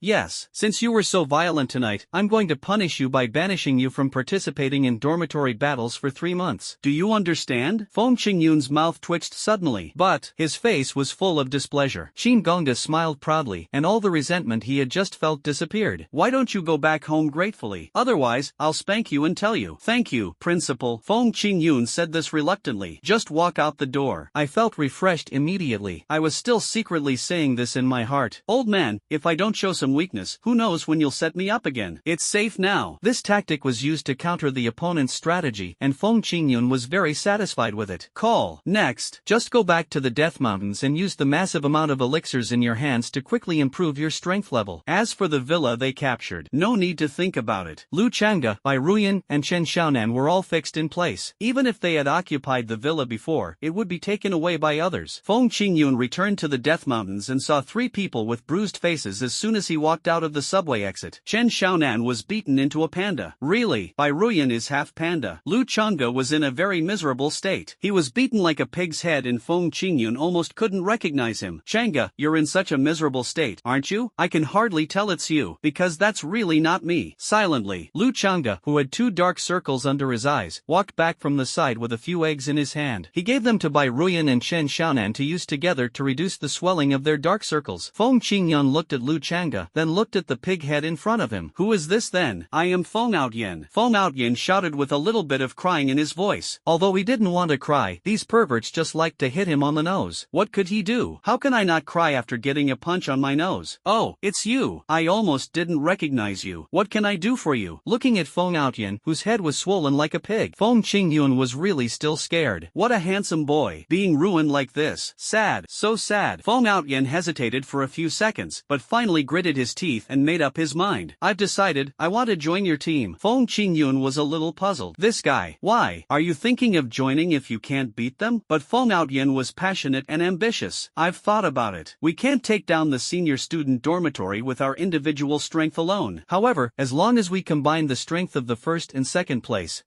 Since you were so violent tonight, I'm going to punish you by banishing you from participating in dormitory battles for 3 months. Do you understand? Feng Qingyun's mouth twitched suddenly, but his face was full of displeasure. Qin Gongda smiled proudly, and all the resentment he had just felt disappeared. Why don't you go back home gratefully? Otherwise, I'll spank you and tell you. Thank you, Principal. Feng Qingyun said this reluctantly. Just walk out the door. I felt refreshed immediately. I was still secretly saying this in my heart. Old man, if I don't show some weakness, who knows when you'll set me up again? It's safe now. This tactic was used to counter the opponent's strategy, and Feng Qingyun was very satisfied with it. Call. Next, just go back to the Death Mountains and use the massive amount of elixirs in your hands to quickly improve your strength level. As for the villa they captured, no need to think about it. Lu Chang'e, Bai Ruyan, and Chen Xiaonan were all fixed in place. Even if they had occupied the villa before, it would be taken away by others. Feng Qingyun returned to the Death Mountains and saw 3 people with bruised faces as soon as he walked out of the subway exit. Chen Xiaonan was beaten into a panda. panda. Really? Bai Ruyan is half panda. Lu Chang'e was in a very miserable state. He was beaten like a pig's head and Feng Qingyun almost couldn't recognize him. Chang'e, you're in such a miserable state, aren't you? I can hardly tell it's you, because that's really not me. Silently, Lu Chang'e, who had 2 dark circles under his eyes, walked back from the side with a few eggs in his hand. He gave them to Bai Ruyan and Chen Xiaonan to use together to reduce the swelling of their dark circles. Feng Qingyun looked at Lu Chang'e, then looked at the pig head in front of him. Who is this then? I am Feng Outyen. Feng Outyen shouted with a little bit of crying in his voice. Although he didn't want to cry, these perverts just liked to hit him on the nose. What could he do? How can I not cry after getting a punch on my nose? Oh, it's you. I almost didn't recognize you. What can I do for you? Looking at Feng Outyen, whose head was swollen like a pig, Feng Qingyun was really still scared. What a handsome boy, being ruined like this. Sad, so sad. Feng Outyen hesitated for a few seconds, but finally gritted his teeth and made up his mind. I've decided, I want to join your team. Feng Qingyun was a little puzzled. This guy, why? Are you thinking of joining if you can't beat them? But Feng Outyen was passionate and ambitious. I've thought about it. We can't take down the senior student dormitory with our individual strength alone. However, as long as we combine the strength of the first and second place,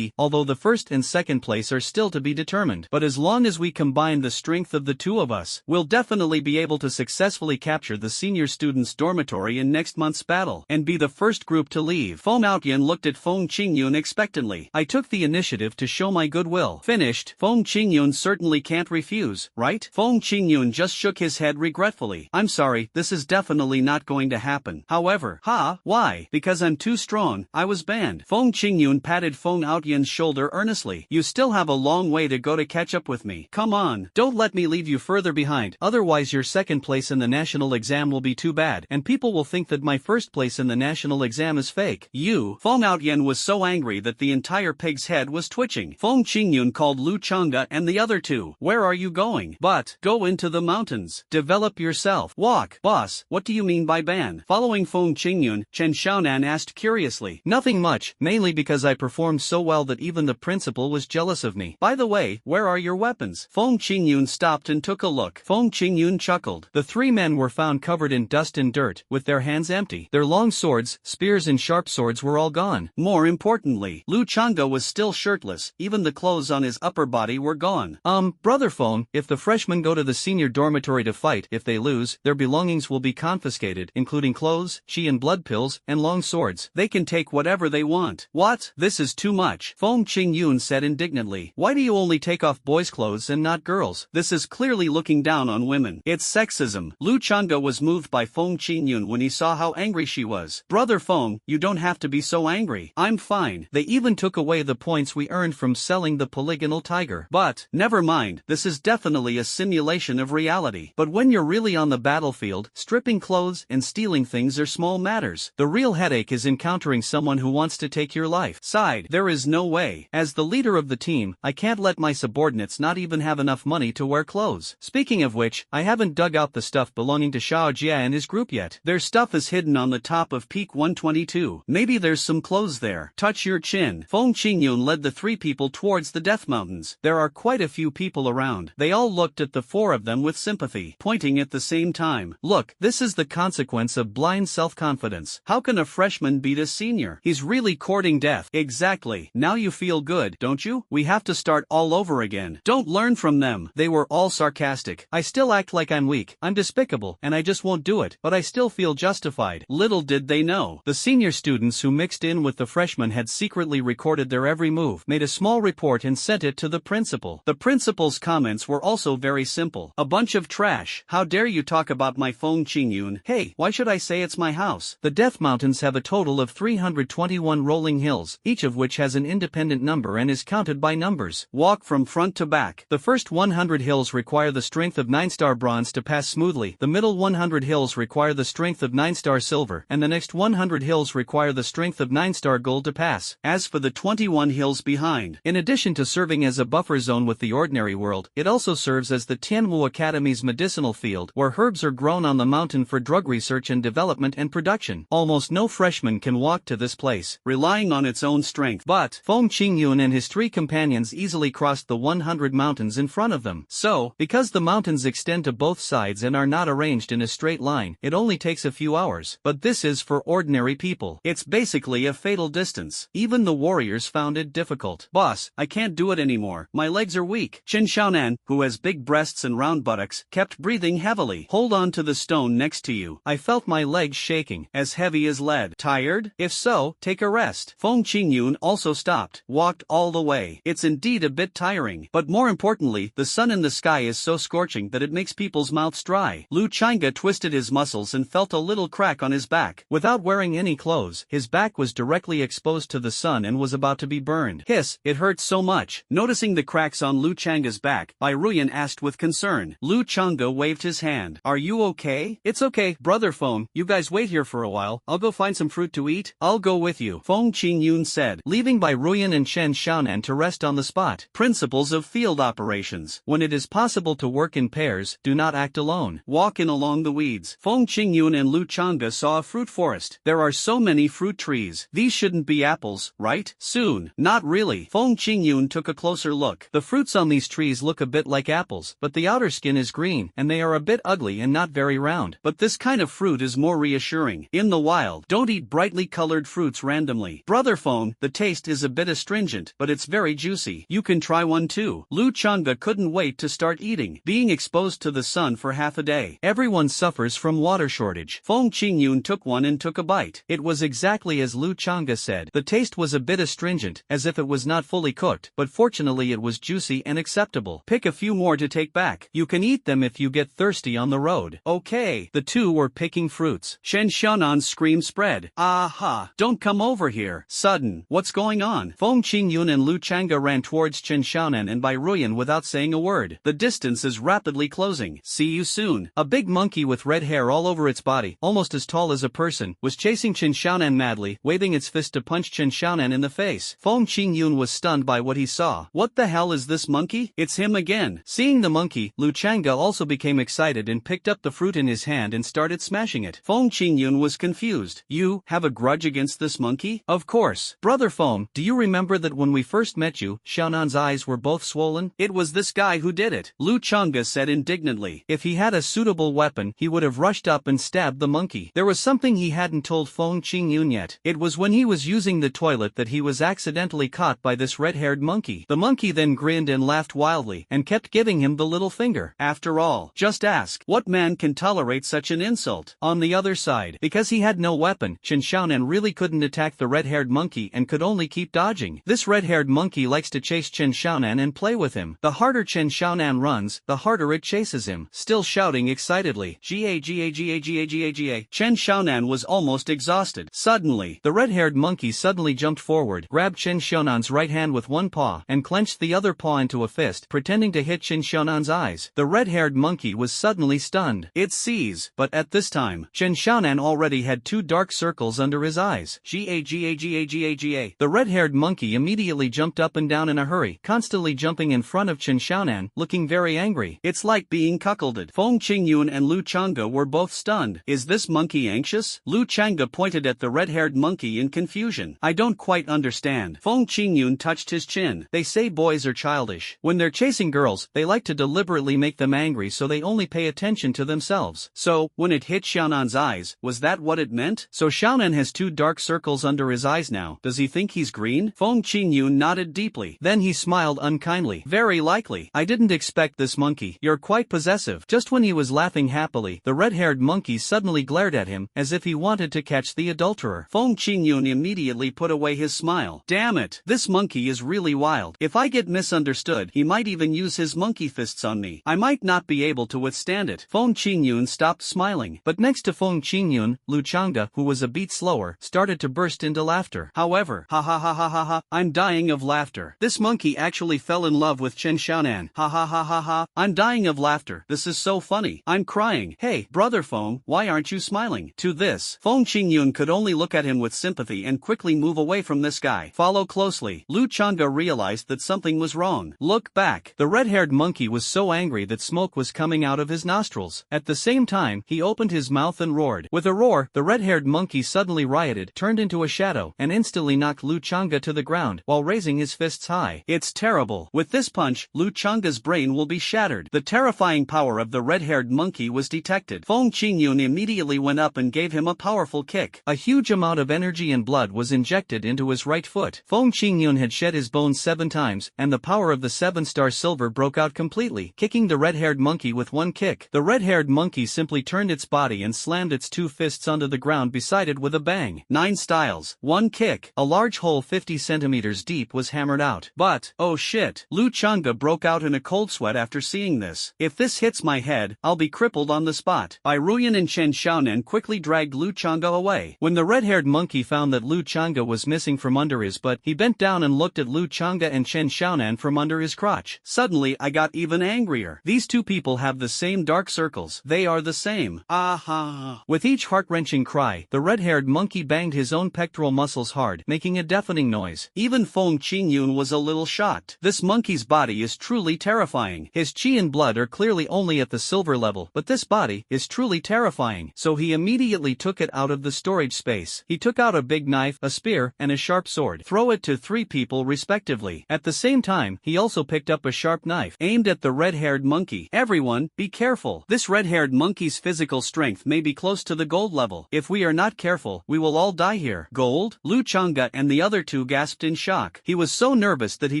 although the first and second place are still to be determined, but as long as we combine the strength of the 2 of us, we'll definitely be able to successfully capture the senior students dormitory in next month's battle, and be the first group to leave. Feng Outyen looked at Feng Qingyun expectantly. I took the initiative to show my goodwill. Finished. Feng Qingyun certainly can't refuse, right? Feng Qingyun just shook his head regretfully. I'm sorry, this is definitely not going to happen. However, why? Because I'm too strong, I was banned. Feng Qingyun patted Feng Outyen's shoulder earnestly. You still have a long way to go to catch up with me. Come on, don't let me leave you further behind, otherwise your second place in the national exam will be too bad, and people will think that my first place in the national exam is fake. Feng Outyen was so angry that the entire pig's head was twitching. Feng Qingyun called Lu Chang'e and the other 2. Where are you going? But, go into the mountains. Develop yourself. Walk. Boss, what do you mean by ban? Following Feng Qingyun, Chen Xiaonan asked curiously. Nothing much, mainly because I performed so well that even the principal was jealous of me. By the way, where are your weapons? Feng Qingyun stopped and took a look. Feng Qingyun chuckled. The 3 men were found covered in dust and dirt, with their hands empty. Their long swords, spears and sharp swords were all gone. More importantly, Lu Chang'e was still shirtless, even the clothes on his upper body were gone. Brother Feng, if the freshmen go to the senior dormitory to fight, if they lose, their belongings will be confiscated, including clothes, qi and blood pills, and long swords. They can take whatever they want. What? This is too much. Feng Qingyun said indignantly. Why do you only take off boys' clothes and not girls? This is clearly looking down on women. It's sexism. Lu Chang'e was moved by Feng Qingyun when he saw how angry she was. Brother Feng, you don't have to be so angry. I'm fine. They even took away the points we earned from selling the polygonal tiger. But, never mind, this is definitely a simulation of reality. But when you're really on the battlefield, stripping clothes and stealing things are small matters. The real headache is encountering someone who wants to take your life. Sighed. There is no way. As the leader of the team, I can't let my subordinates not even have enough money to wear clothes. Speaking of which, I haven't dug out the stuff belonging to Xiao Jia and his group yet. Their stuff is hidden on the top of Peak 122. Maybe there's some clothes there. Touch your chin. Feng Qingyun led the 3 people towards the Death Mountains. There are quite a few people around. They all looked at the 4 of them with sympathy, pointing at the same time. Look, this is the consequence of blind self-confidence. How can a freshman beat a senior? He's really courting death. Exactly. Now you feel good, don't you? We have to start all over again. Don't learn from them. They were all sarcastic. I still act like I'm weak. I'm despicable, and I just won't do it, but I still feel justified. Little did they know. The senior students who mixed in with the freshmen had secretly recorded their every move, made a small report and sent it to the principal. The principal's comments were also very simple. A bunch of trash. How dare you talk about my Feng Qingyun? Hey, why should I say it's my house? The Death Mountains have a total of 321 rolling hills, each of which has an independent number and is counted by numbers. Walk from front to back. The first 100 hills require the strength of 9-star bronze to pass smoothly, the middle 100 hills require the strength of 9-star silver, and the next 100 hills require the strength of 9-star gold to pass. As for the 21 hills behind, in addition to serving as a buffer zone with the ordinary world, it also serves as the Tianwu Academy's medicinal field, where herbs are grown on the mountain for drug research and development and production. Almost no freshman can walk to this place, relying on its own strength. But Feng Qingyun and his 3 companions easily crossed the 100 mountains in front of them. So, because the mountains extend to both sides and are not arranged in a straight line, it only takes a few hours. But this is for ordinary people. It's basically a fatal distance. Even the warriors found it difficult. Boss, I can't do it anymore. My legs are weak. Chen Xiaonan, who has big breasts and round buttocks, kept breathing heavily. Hold on to the stone next to you. I felt my legs shaking, as heavy as lead. Tired? If so, take a rest. Feng Qingyun also stopped, walked all the way. It's indeed a bit tiring, but more importantly, the sun in the sky is so scorching that it makes people's mouths dry. Lu Chang'e twisted his muscles and felt a little crack on his back. Without wearing any clothes, his back was directly exposed to the sun and was about to be burned. Hiss, it hurts so much. Noticing the cracks on Lu Chang'e's back, Bai Ruyan asked with concern. Lu Chang'e waved his hand. Are you okay? It's okay, brother Feng, you guys wait here for a while, I'll go find some fruit to eat. I'll go with you, Feng Qingyun said, leaving Bai Ruyan and Chen Xiaonan to rest on the spot. Principles of field operations. When it is possible to work in pairs, do not act alone. Walk in along the weeds. Feng Qingyun and Lu Chang'e saw a fruit forest. There are so many fruit trees. These shouldn't be apples, right? Soon. Not really. Feng Qingyun took a closer look. The fruits on these trees look a bit like apples, but the outer skin is green, and they are a bit ugly and not very round. But this kind of fruit is more reassuring. In the wild, don't eat brightly colored fruits randomly. Brother Feng, the taste is a bit astringent, but it's very juicy. You can try one too. Lu Chang'e couldn't wait to start eating. Being exposed to the sun for half a day. Everyone suffers from water shortage. Feng Qingyun took one and took a bite. It was exactly as Lu Chang'e said. The taste was a bit astringent, as if it was not fully cooked, but fortunately it was juicy and acceptable. Pick a few more to take back. You can eat them if you get thirsty on the road. Okay. The two were picking fruits. Chen Xiaonan's scream spread. Aha! Don't come over here. Sudden. What's going on? Feng Qingyun and Lu Chang'e ran towards Chen Xiaonan and Bai Ruyan without saying a word. The distance is rapidly closing. See you soon. A big monkey with red hair all over its body, almost as tall as a person, was chasing Chen Xiaonan madly, waving its fist to punch Chen Xiaonan in the face. Feng Qingyun was stunned by what he saw. What the hell is this monkey? It's him again. Seeing the monkey, Lu Chang'e also became excited and picked up the fruit in his hand and started smashing it. Feng Qingyun was confused. You have a grudge against this monkey? Of course. Brother Feng, do you remember that when we first met you, Xiaonan's eyes were both swollen? It was this guy who did it. Lu Chang'e said indignantly. If he had a suitable weapon, he would have rushed up and stabbed the monkey. There was something he hadn't told Feng Qingyun yet. It was when he was using the toilet that he was accidentally caught by this red-haired monkey. The monkey then grinned and laughed wildly, and kept giving him the little finger. After all, just ask, what man can tolerate such an insult? On the other side, because he had no weapon, Chen Xiaonan really couldn't attack the red-haired monkey and could only keep dodging. This red-haired monkey likes to chase Chen Xiaonan and play with him. The harder Chen Xiaonan runs, the harder it chases him, still shouting excitedly. Ga ga ga ga ga ga. Chen Xiaonan was almost exhausted. Suddenly, the red-haired monkey suddenly jumped forward, grabbed Chen Xiaonan's right hand with one paw, and clenched the other paw into a fist, pretending to hit Chen Xiaonan's eyes. The red-haired monkey was suddenly stunned. It sees, but at this time, Chen Xiaonan already had two dark circles under his eyes. Ga ga ga ga ga. The red-haired monkey immediately jumped up and down in a hurry, constantly jumping in front of Chen Xiaonan, looking very angry. It's like being cuckolded. Feng Qingyun and Lu Chang'e were both stunned. Is this monkey anxious? Lu Chang'e pointed at the red-haired monkey in confusion. I don't quite understand. Feng Qingyun touched his chin. They say boys are childish. When they're chasing girls, they like to deliberately make them angry so they only pay attention to themselves. So, when it hit Xiaonan's eyes, was that what it meant? So Xiaonan has two dark circles under his eyes now. Does he think he's green? Feng Qingyun nodded deeply. Then he smiled unkindly. Very likely. I didn't expect this monkey. You're quite possessive. Just when he was laughing happily, the red-haired monkey suddenly glared at him, as if he wanted to catch the adulterer. Feng Qingyun immediately put away his smile. Damn it. This monkey is really wild. If I get misunderstood, he might even use his monkey fists on me. I might not be able to withstand it. Feng Qingyun stopped smiling. But next to Feng Qingyun, Lu Chang'e, who was a beat slower, started to burst into laughter. However, ha ha ha ha ha ha, I'm dying of laughter. This monkey actually fell in love with Chen Xiaonan. Ha ha ha ha ha, I'm dying of laughter. This is so funny. I'm crying. Hey, brother Feng, why aren't you smiling? To this, Feng Qingyun could only look at him with sympathy and quickly move away from this guy. Follow closely. Lu Chang'e realized that something was wrong. Look back. The red-haired monkey was so angry that smoke was coming out of his nostrils. At the same time, he opened his mouth and roared. With a roar, the red-haired monkey suddenly rioted, turned into a shadow, and instantly knocked Lu Chang'e to the ground, while raising his fists high. It's terrible. With this punch, Lu Chang'e's brain will be shattered. The terrifying power of the red-haired monkey was detected. Feng Qingyun immediately went up and gave him a powerful kick. A huge amount of energy energy and blood was injected into his right foot. Feng Qingyun had shed his bones 7 times, and the power of the 7-star silver broke out completely, kicking the red-haired monkey with one kick. The red-haired monkey simply turned its body and slammed its 2 fists onto the ground beside it with a bang. 9 styles, 1 kick. A large hole 50 centimeters deep was hammered out. But, oh shit, Lu Changge broke out in a cold sweat after seeing this. If this hits my head, I'll be crippled on the spot. Bai Ruyan and Chen Xiaonan quickly dragged Lu Changge away. When the red-haired monkey found that Lu Changge was missing from under his butt, he bent down and looked at Lu Changge and Chen Xiaonan from under his crotch. Suddenly I got even angrier. These two people have the same dark circles. They are the same. Aha! With each heart-wrenching cry, the red-haired monkey banged his own pectoral muscles hard, making a deafening noise. Even Feng Qingyun was a little shocked. This monkey's body is truly terrifying. His qi and blood are clearly only at the silver level, but this body is truly terrifying. So he immediately took it out of the storage space. He took out a big knife, a spear, and a sharp sword. Throw it to 3 people respectively. At the same time, he also picked up a sharp knife, aimed at the red-haired monkey. Everyone, be careful. This red-haired monkey's physical strength may be close to the gold level. If we are not careful, we will all die here. Gold? Lu Changge and the other 2 gasped in shock. He was so nervous that he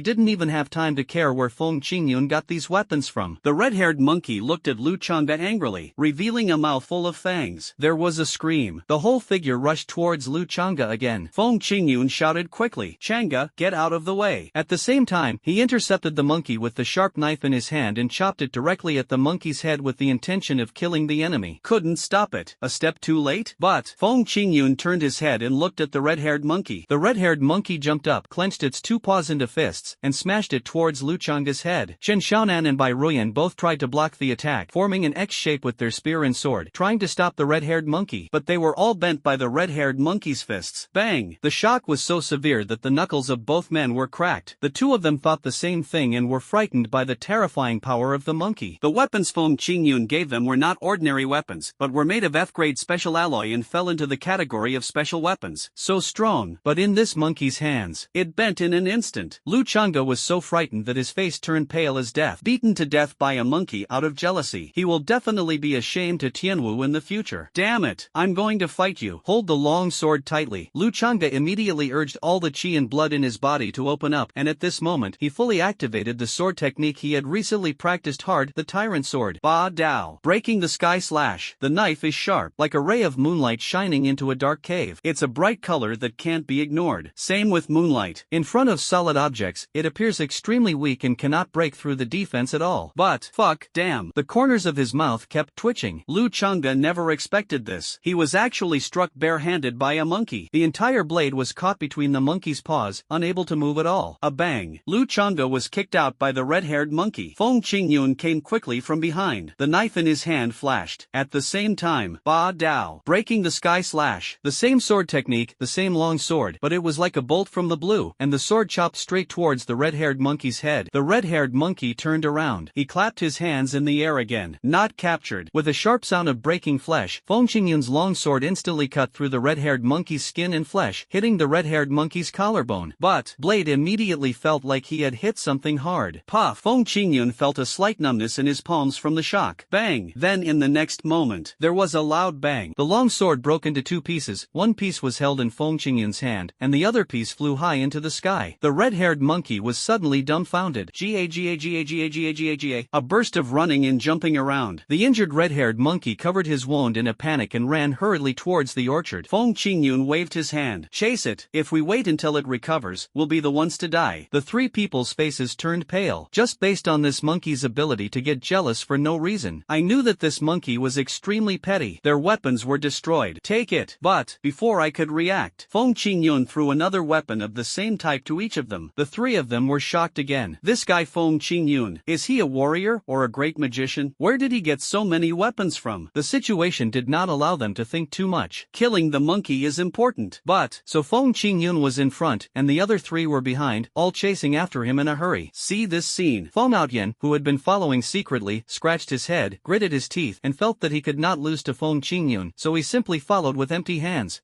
didn't even have time to care where Feng Qingyun got these weapons from. The red-haired monkey looked at Lu Changge angrily, revealing a mouthful of fangs. There was a scream. The whole figure rushed towards Lu Changge again. Feng Qingyun shouted quickly, "Changge, get out of the way." At the same time, he intercepted the monkey with the sharp knife in his hand and chopped it directly at the monkey's head with the intention of killing the enemy. Couldn't stop it. A step too late? But Feng Qingyun turned his head and looked at the red-haired monkey. The red-haired monkey jumped up, clenched its 2 paws into fists, and smashed it towards Lu Changge's head. Chen Xiaonan and Bai Ruyan both tried to block the attack, forming an X shape with their spear and sword, trying to stop the red-haired monkey, but they were all bent by the red-haired monkey's fists. Bang! The shock was so severe that the knuckles of both men were cracked. The 2 of them thought the same thing and were frightened by the terrifying power of the monkey. The weapons Feng Qingyun gave them were not ordinary weapons, but were made of F-grade special alloy and fell into the category of special weapons. So strong, but in this monkey's hands, it bent in an instant. Lu Changge was so frightened that his face turned pale as death. Beaten to death by a monkey out of jealousy. He will definitely be ashamed to Tianwu in the future. Damn it, I'm going to fight you. Hold the long sword tightly. Lu Changge immediately urged all the qi and blood in his body to open up, and at this moment, he fully activated the sword technique he had recently practiced hard, the tyrant sword. Ba Dao. Breaking the sky slash. The knife is sharp, like a ray of moonlight shining into a dark cave. It's a bright color that can't be ignored. Same with moonlight. In front of solid objects, it appears extremely weak and cannot break through the defense at all. But, fuck, damn. The corners of his mouth kept twitching. Lu Changge never expected this. He was actually struck barehanded by a monkey. The entire blade was caught between the monkey's paws, unable to move at all. A bang. Lu Changge was kicked out by the red-haired monkey. Feng Qingyun came quickly from behind. The knife in his hand flashed. At the same time, Ba Dao. Breaking the sky slash. The same sword technique, the same long sword, but it was like a bolt from the blue, and the sword chopped straight towards the red-haired monkey's head. The red-haired monkey turned around. He clapped his hands in the air again. Not captured. With a sharp sound of breaking flesh, Feng Qingyun's long sword instantly cut through the red-haired monkey's skin and flesh, hitting the red-haired monkey's collarbone. But blade immediately felt like he had hit something hard. Puff! Feng Qingyun felt a slight numbness in his palms from the shock. Bang! Then in the next moment, there was a loud bang. The long sword broke into 2 pieces. One piece was held in Feng Qingyun's hand, and the other piece flew high into the sky. The red-haired monkey was suddenly dumbfounded. A burst of running and jumping around. The injured red-haired monkey covered his wound in a panic and ran hurriedly towards the orchard. Feng Qingyun waved his hand. Chase it. If we wait until it recovers, we'll be the ones to die. The 3 people's faces turned pale, just based on this monkey's ability to get jealous for no reason. I knew that this monkey was extremely petty. Their weapons were destroyed. Take it. But, before I could react, Feng Qingyun threw another weapon of the same type to each of them. The 3 of them were shocked again. This guy Feng Qingyun, is he a warrior or a great magician? Where did he get so many weapons from? The situation did not allow them to think too much. Killing the monkey is important. But, so Feng Qingyun was in front, and the other 3 were behind, all chasing after him in a hurry. See this scene. Feng Outyan, who had been following secretly, scratched his head, gritted his teeth, and felt that he could not lose to Feng Qingyun, so he simply followed with empty hands.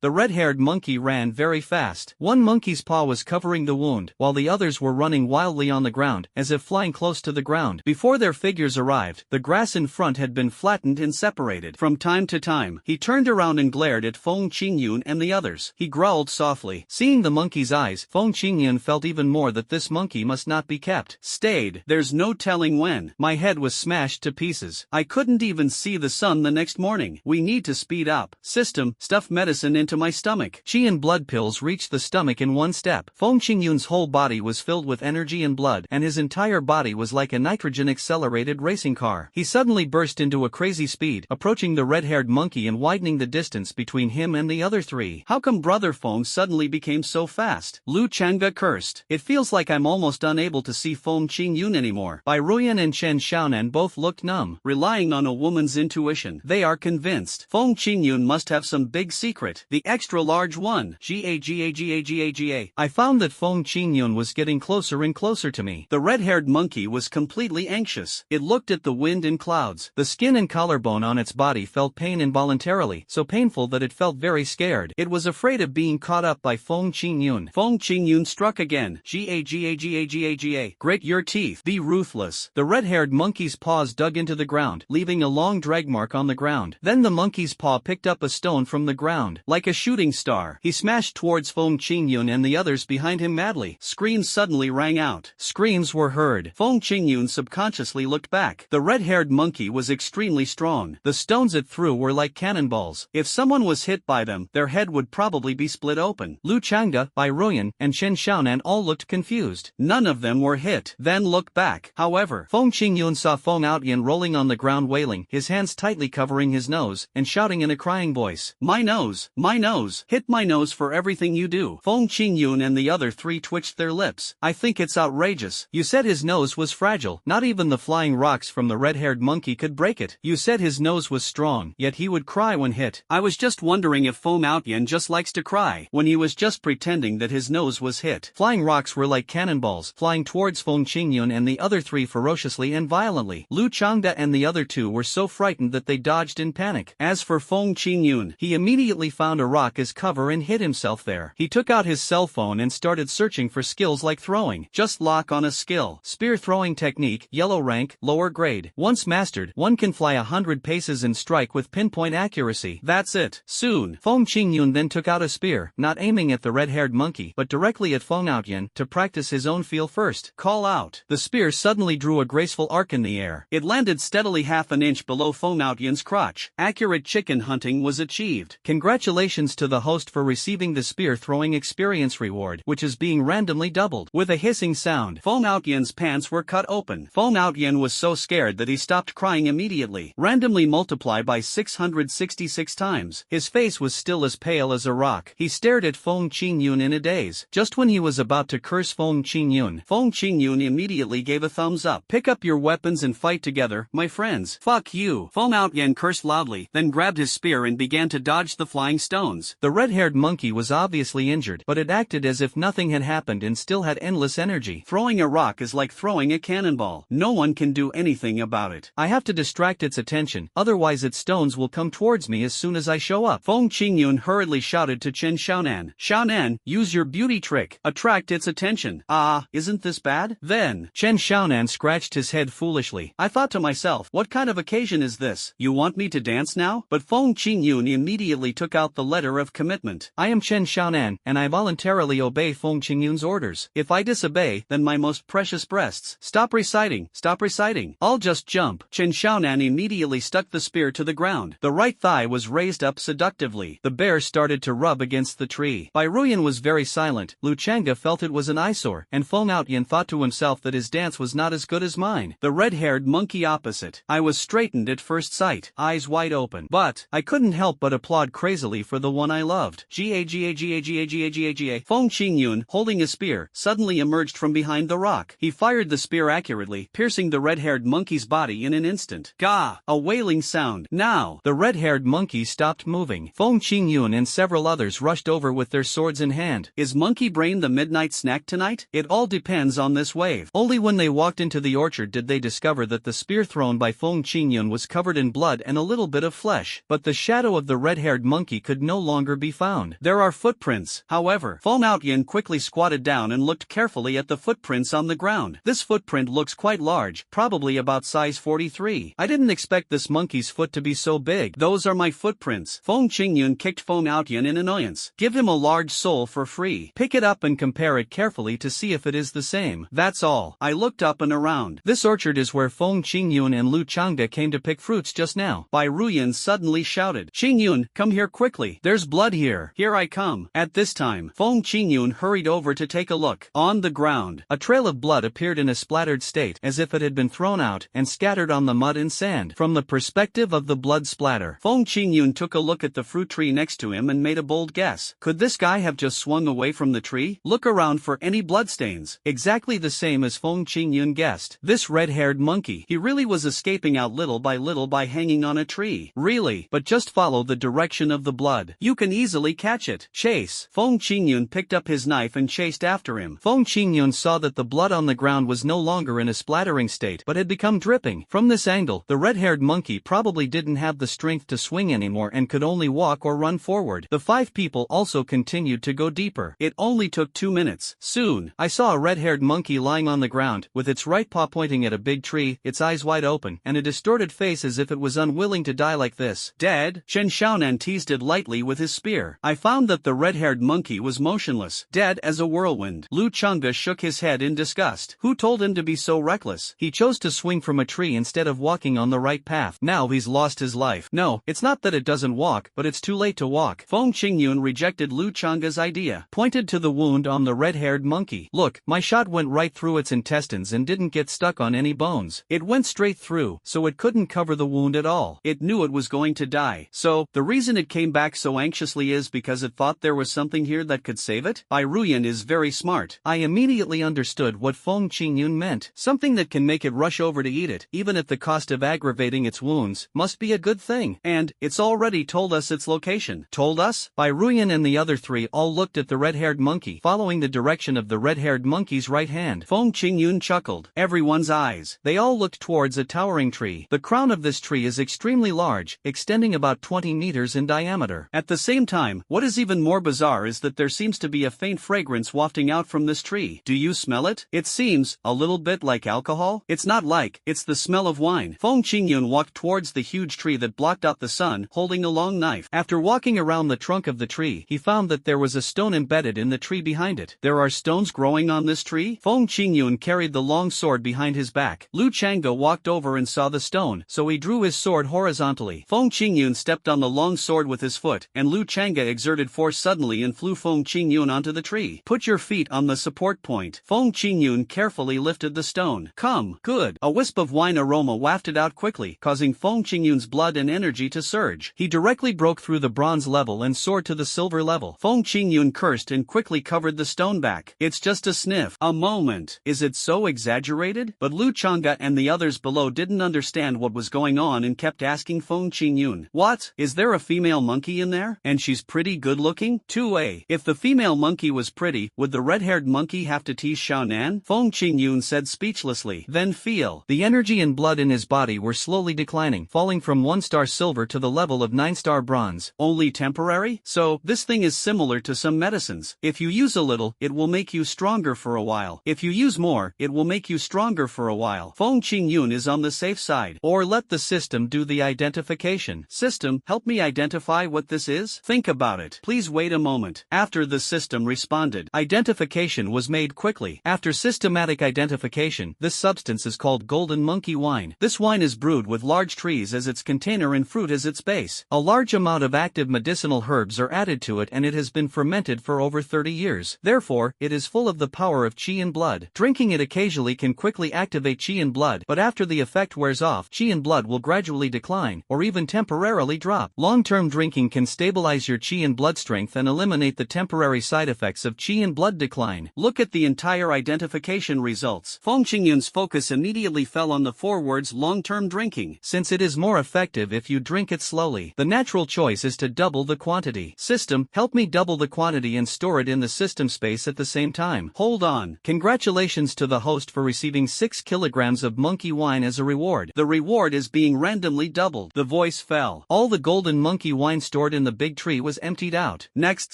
The red-haired monkey ran very fast. One monkey's paw was covering the wound, while the others were running wildly on the ground, as if flying close to the ground. Before their figures arrived, the grass in front had been flattened and separated. From time to time, he turned around around and glared at Feng Qingyun and the others. He growled softly. Seeing the monkey's eyes, Feng Qingyun felt even more that this monkey must not be kept. Stayed. There's no telling when. My head was smashed to pieces. I couldn't even see the sun the next morning. We need to speed up. System, stuff medicine into my stomach. Qi and blood pills reached the stomach in one step. Feng Qingyun's whole body was filled with energy and blood, and his entire body was like a nitrogen-accelerated racing car. He suddenly burst into a crazy speed, approaching the red-haired monkey and widening the distance between him and the other three. How come Brother Feng suddenly became so fast? Lu Changge cursed. It feels like I'm almost unable to see Feng Qingyun anymore. Bai Ruyan and Chen Xiaonan both looked numb, relying on a woman's intuition. They are convinced Feng Qingyun must have some big secret. The extra-large one. Gaga. I found that Feng Qingyun was getting closer and closer to me. The red-haired monkey was completely anxious. It looked at the wind and clouds. The skin and collarbone on its body felt pain involuntarily, so painful that it felt very scared. It was afraid of being caught up by Feng Qingyun. Feng Qingyun struck again. Gaga. Grit your teeth. Be ruthless. The red-haired monkey's paws dug into the ground, leaving a long drag mark on the ground. Then the monkey's paw picked up a stone from the ground. Like a shooting star, he smashed towards Feng Qingyun and the others behind him madly. Screams suddenly rang out. Screams were heard. Feng Qingyun subconsciously looked back. The red-haired monkey was extremely strong. The stones it threw were like cannonballs. If someone was hit by them, their head would probably be split open. Lu Changde, Bai Ruyan, and Chen Xiaonan all looked confused. None of them were hit. Then looked back. However, Feng Qingyun saw Feng Outyan rolling on the ground wailing, his hands tightly covering his nose, and shouting in a crying voice, "My nose! My nose! Hit my nose for everything you do!" Feng Qingyun and the other three twitched their lips. I think it's outrageous. You said his nose was fragile. Not even the flying rocks from the red-haired monkey could break it. You said his nose was strong, yet he would cry when hit. I was just wondering if Feng Outyan just likes to cry, when he was just pretending that his nose was hit. Flying rocks were like cannonballs, flying towards Feng Qingyun and the other three ferociously and violently. Lu Changde and the other two were so frightened that they dodged in panic. As for Feng Qingyun, he immediately found a rock as cover and hid himself there. He took out his cell phone and started searching for skills like throwing. Just lock on a skill. Spear throwing technique, yellow rank, lower grade. Once mastered, one can fly 100 paces and strike with pinpoint accuracy. That's it. Soon, Feng Qingyun then took out a spear, not aiming at the red-haired monkey, but directly at Feng Outyan, to practice his own feel first. Call out. The spear suddenly drew a graceful arc in the air. It landed steadily half an inch below Feng Outyan's crotch. Accurate chicken hunting was achieved. Congratulations to the host for receiving the spear throwing experience reward, which is being randomly doubled. With a hissing sound, Feng Outyan's pants were cut open. Feng Outyan was so scared that he stopped crying immediately. Randomly multiply by 666 times. His face was still as pale as a rock. He stared at Feng Qingyun in a daze. Just when he was about to curse Feng Qingyun immediately gave a thumbs up. Pick up your weapons and fight together, my friends. Fuck you. Feng Outyan cursed loudly, then grabbed his spear and began to dodge the flying stones. The red-haired monkey was obviously injured, but it acted as if nothing had happened and still had endless energy. Throwing a rock is like throwing a cannonball. No one can do anything about it. I have to distract its attention, otherwise its stones will come towards me as soon as I show up. Feng Qingyun hurriedly shouted to Chen Xiaonan, "Xiaonan, use your beauty trick. Attract its attention." Ah, isn't this bad? Then, Chen Xiaonan scratched his head foolishly. I thought to myself, what kind of occasion is this? You want me to dance now? But Feng Qingyun immediately took out the letter of commitment. I am Chen Xiaonan, and I voluntarily obey Feng Qingyun's orders. If I disobey, then my most precious breasts. Stop reciting, stop reciting. I'll just jump. Chen Xiaonan immediately stuck the spear to the ground. The right thigh was raised up seductively. The bear started to rub against the tree. Bai Ruyan was very silent. Lu Changde felt it was an eyesore, and Feng Outyan thought to himself that his dance was not as good as mine. The red-haired monkey opposite. I was straightened at first sight, eyes wide open. But I couldn't help but applaud crazily for the one I loved. Gaga. Feng Qingyun, holding a spear, suddenly emerged from behind the rock. He fired the spear accurately, piercing the red-haired monkey's body in an instant. Gah! A wailing sound. Now, the red-haired monkey stopped moving. Feng Qingyun and several others rushed over with their swords in hand. Is monkey brain the midnight snack tonight? It all depends on this wave. Only when they walked into the orchard did they discover that the spear thrown by Feng Qingyun was covered in blood and a little bit of flesh. But the shadow of the red-haired monkey could no longer be found. There are footprints, however. Feng Outyan quickly squatted down and looked carefully at the footprints on the ground. This footprint looks quite large, probably about size 43. I didn't expect this monkey's foot to be so big. Those are my footprints. footprints. Feng Qingyun kicked Feng Outyan in annoyance. Give him a large soul for free. Pick it up and compare it carefully to see if it is the same. That's all. I looked up and around. This orchard is where Feng Qingyun and Lu Changde came to pick fruits just now. Bai Ruyan suddenly shouted, Qingyun, come here quickly. There's blood here. Here I come. At this time, Feng Qingyun hurried over to take a look. On the ground, a trail of blood appeared in a splattered state, as if it had been thrown out and scattered on the mud and sand. From the perspective of the blood splatter, Feng Qingyun took a look at the fruit tree next to him and made a bold guess. Could this guy have just swung away from the tree? Look around for any bloodstains. Exactly the same as Feng Qingyun guessed. This red-haired monkey, he really was escaping out little by hanging on a tree. Really, but just follow the direction of the blood. You can easily catch it. Chase. Feng Qingyun picked up his knife and chased after him. Feng Qingyun saw that the blood on the ground was no longer in a splattering state, but had become dripping. From this angle, the red-haired monkey probably didn't have the strength to swing anymore and could only walk or run forward. The 5 people also continued to go deeper. It only took 2 minutes. Soon, I saw a red-haired monkey lying on the ground, with its right paw pointing at a big tree, its eyes wide open, and a distorted face as if it was unwilling to die like this. Dead? Chen Xiaonan teased it lightly with his spear. I found that the red-haired monkey was motionless, dead as a whirlwind. Lu Changde shook his head in disgust. Who told him to be so reckless? He chose to swing from a tree instead of walking on the right path. Now he's lost his life. No, it's not that it doesn't walk, but it's too late to walk. Feng Qingyun rejected Lu Changde's idea, pointed to the wound on the red-haired monkey. Look, my shot went right through its intestines and didn't get stuck on any bones. It went straight through, so it couldn't cover the wound at all. It knew it was going to die. So, the reason it came back so anxiously is because it thought there was something here that could save it? Bai Ruyan is very smart. I immediately understood what Feng Qingyun meant. Something that can make it rush over to eat it, even at the cost of aggravating its wounds, must be a good thing. And, it's already told us its location. Told us? Bai Ruyan and the other 3 all looked at the red-haired monkey, following the direction of the red-haired monkey's right hand. Feng Qingyun chuckled. Everyone's eyes. They all looked towards a towering tree. The crown of this tree is extremely large, extending about 20 meters in diameter. At the same time, what is even more bizarre is that there seems to be a faint fragrance wafting out from this tree. Do you smell it? It seems a little bit like alcohol. It's not like, it's the smell of wine. Feng Qingyun walked towards the huge tree that blocked out the sun, holding a long knife. After walking around the trunk of the tree, he found that there was a stone embedded in the tree behind it. There are stones growing on this tree? Feng Qingyun carried the long sword behind his back. Lu Changde walked over and saw the stone, so he drew his sword horizontally. Feng Qingyun stepped on the long sword with his foot, and Lu Changde exerted force suddenly and flew Feng Qingyun onto the tree. Put your feet on the support point. Feng Qingyun carefully lifted the stone. Come. Good. A wisp of wine aroma wafted out quickly, causing Feng Qingyun's blood and energy to surge. He directly broke through the bronze level and soared to the silver level. Feng Qingyun cursed and quickly covered the stone back. It's just a sniff. A moment. Is it so exaggerated? But Lu Changde and the others below didn't understand what was going on and kept asking Feng Qingyun, what? Is there a female monkey in there? And she's pretty good looking? 2A. If the female monkey was pretty, would the red-haired monkey have to tease Xiaonan? Feng Qingyun said speechlessly. Then feel. The energy and blood in his body were slowly declining, falling from 1-star silver to the level of 9-star bronze. Only temporary? So, this thing is similar to some medicines. If you use a little, it will make you stronger for a while. If you use more, it will make you stronger for a while. Feng Qingyun is on the safe side. Or let the system do the identification. System, help me identify what this is? Think about it. Please wait a moment. After the system responded, identification was made quickly. After systematic identification, this substance is called golden monkey wine. This wine is brewed with large trees as its container and fruit as its base. A large amount of active medicinal herbs are added to it and it has been fermented for over 30 years. Therefore, it is full of the power of qi in blood. Drinking it occasionally can quickly activate qi in blood, but after the effect wears off, qi in blood will gradually decline, or even temporarily drop. Long-term drinking can stabilize your qi in blood strength and eliminate the temporary side effects of qi in blood decline. Look at the entire identification results. Feng Qingyun's focus immediately fell on the 4 words long-term drinking. Since it is more effective if you drink it slowly, the natural choice is to double the quantity. System, help me double the quantity and store it in the system space at the same time. Hold on. Congratulations to the host for receiving 6 kilograms of monkey wine as a reward. The reward is being randomly doubled. The voice fell. All the golden monkey wine stored in the big tree was emptied out. Next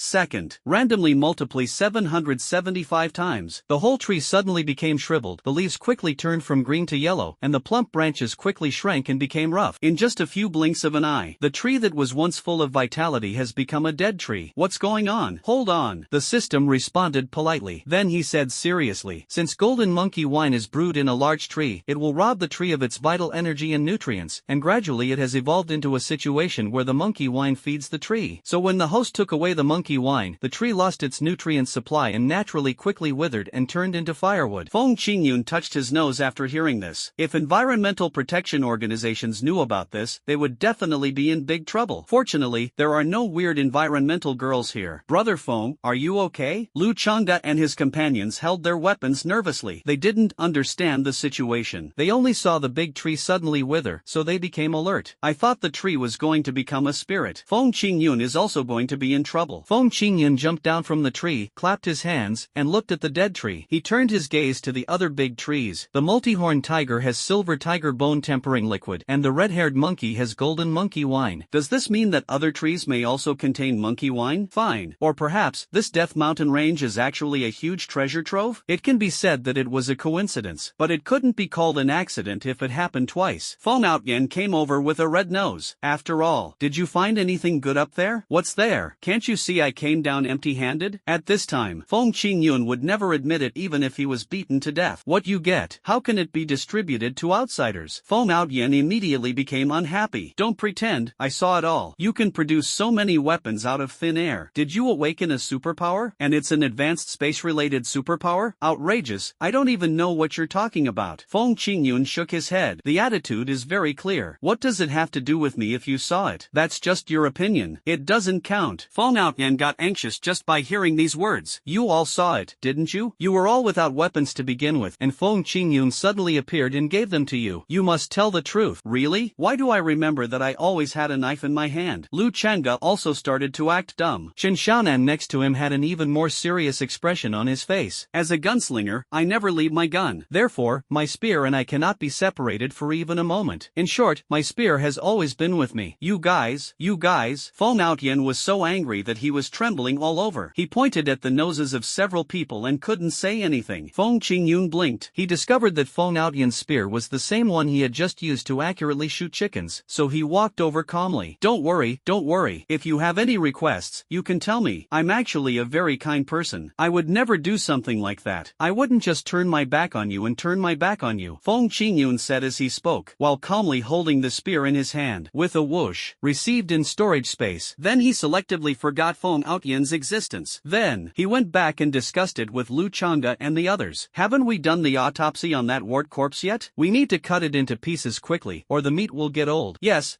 second, randomly multiply 775 times. The whole tree suddenly became shriveled. The leaves quickly turned from green to yellow, and the plump branches quickly shrank and became rough. In just a few blinks of an eye, the The tree that was once full of vitality has become a dead tree. What's going on? Hold on. The system responded politely. Then he said seriously, since golden monkey wine is brewed in a large tree, it will rob the tree of its vital energy and nutrients, and gradually it has evolved into a situation where the monkey wine feeds the tree. So when the host took away the monkey wine, the tree lost its nutrient supply and naturally quickly withered and turned into firewood. Feng Qingyun touched his nose after hearing this. If environmental protection organizations knew about this, they would definitely be in big trouble. Fortunately, there are no weird environmental girls here. Brother Feng, are you okay? Lu Changda and his companions held their weapons nervously. They didn't understand the situation. They only saw the big tree suddenly wither, so they became alert. I thought the tree was going to become a spirit. Feng Qingyun is also going to be in trouble. Feng Qingyun jumped down from the tree, clapped his hands, and looked at the dead tree. He turned his gaze to the other big trees. The multi-horned tiger has silver tiger bone tempering liquid, and the red-haired monkey has golden monkey wine. Does this mean that other trees may also contain monkey wine? Fine. Or perhaps, this Death Mountain range is actually a huge treasure trove? It can be said that it was a coincidence, but it couldn't be called an accident if it happened twice. Feng Outyen came over with a red nose. After all, did you find anything good up there? What's there? Can't you see I came down empty-handed? At this time, Feng Qingyun would never admit it even if he was beaten to death. What you get? How can it be distributed to outsiders? Feng Outyen immediately became unhappy. Don't pretend, I saw it all. You can produce so many weapons out of thin air. Did you awaken a superpower? And it's an advanced space-related superpower? Outrageous, I don't even know what you're talking about. Feng Qingyun shook his head. The attitude is very clear. What does it have to do with me if you saw it? That's just your opinion. It doesn't count. Feng Outyen got anxious just by hearing these words. You all saw it, didn't you? You were all without weapons to begin with, and Feng Qingyun suddenly appeared and gave them to you. You must tell the truth. Really? Why do I remember that I always had a knife in my hand? Lu Changge also started to act dumb. Chen Xiaonan next to him had an even more serious expression on his face. As a gunslinger, I never leave my gun. Therefore, my spear and I cannot be separated for even a moment. In short, my spear has always been with me. You guys. Feng Outyen was so angry that he was trembling all over. He pointed at the noses of several people and couldn't say anything. Feng Qingyun blinked. He discovered that Feng Outyen's spear was the same one he had just used to accurately shoot chickens, so he walked over calmly. Don't worry. If you have any requests, you can tell me. I'm actually a very kind person. I would never do something like that. I wouldn't just turn my back on you and turn my back on you, Feng Qingyun said as he spoke, while calmly holding the spear in his hand. With a whoosh, received in storage space. Then he selectively forgot Feng Outyen's existence. Then, he went back and discussed it with Lu Changge and the others. Haven't we done the autopsy on that wart corpse yet? We need to cut it into pieces quickly, or the meat will get old. Yes,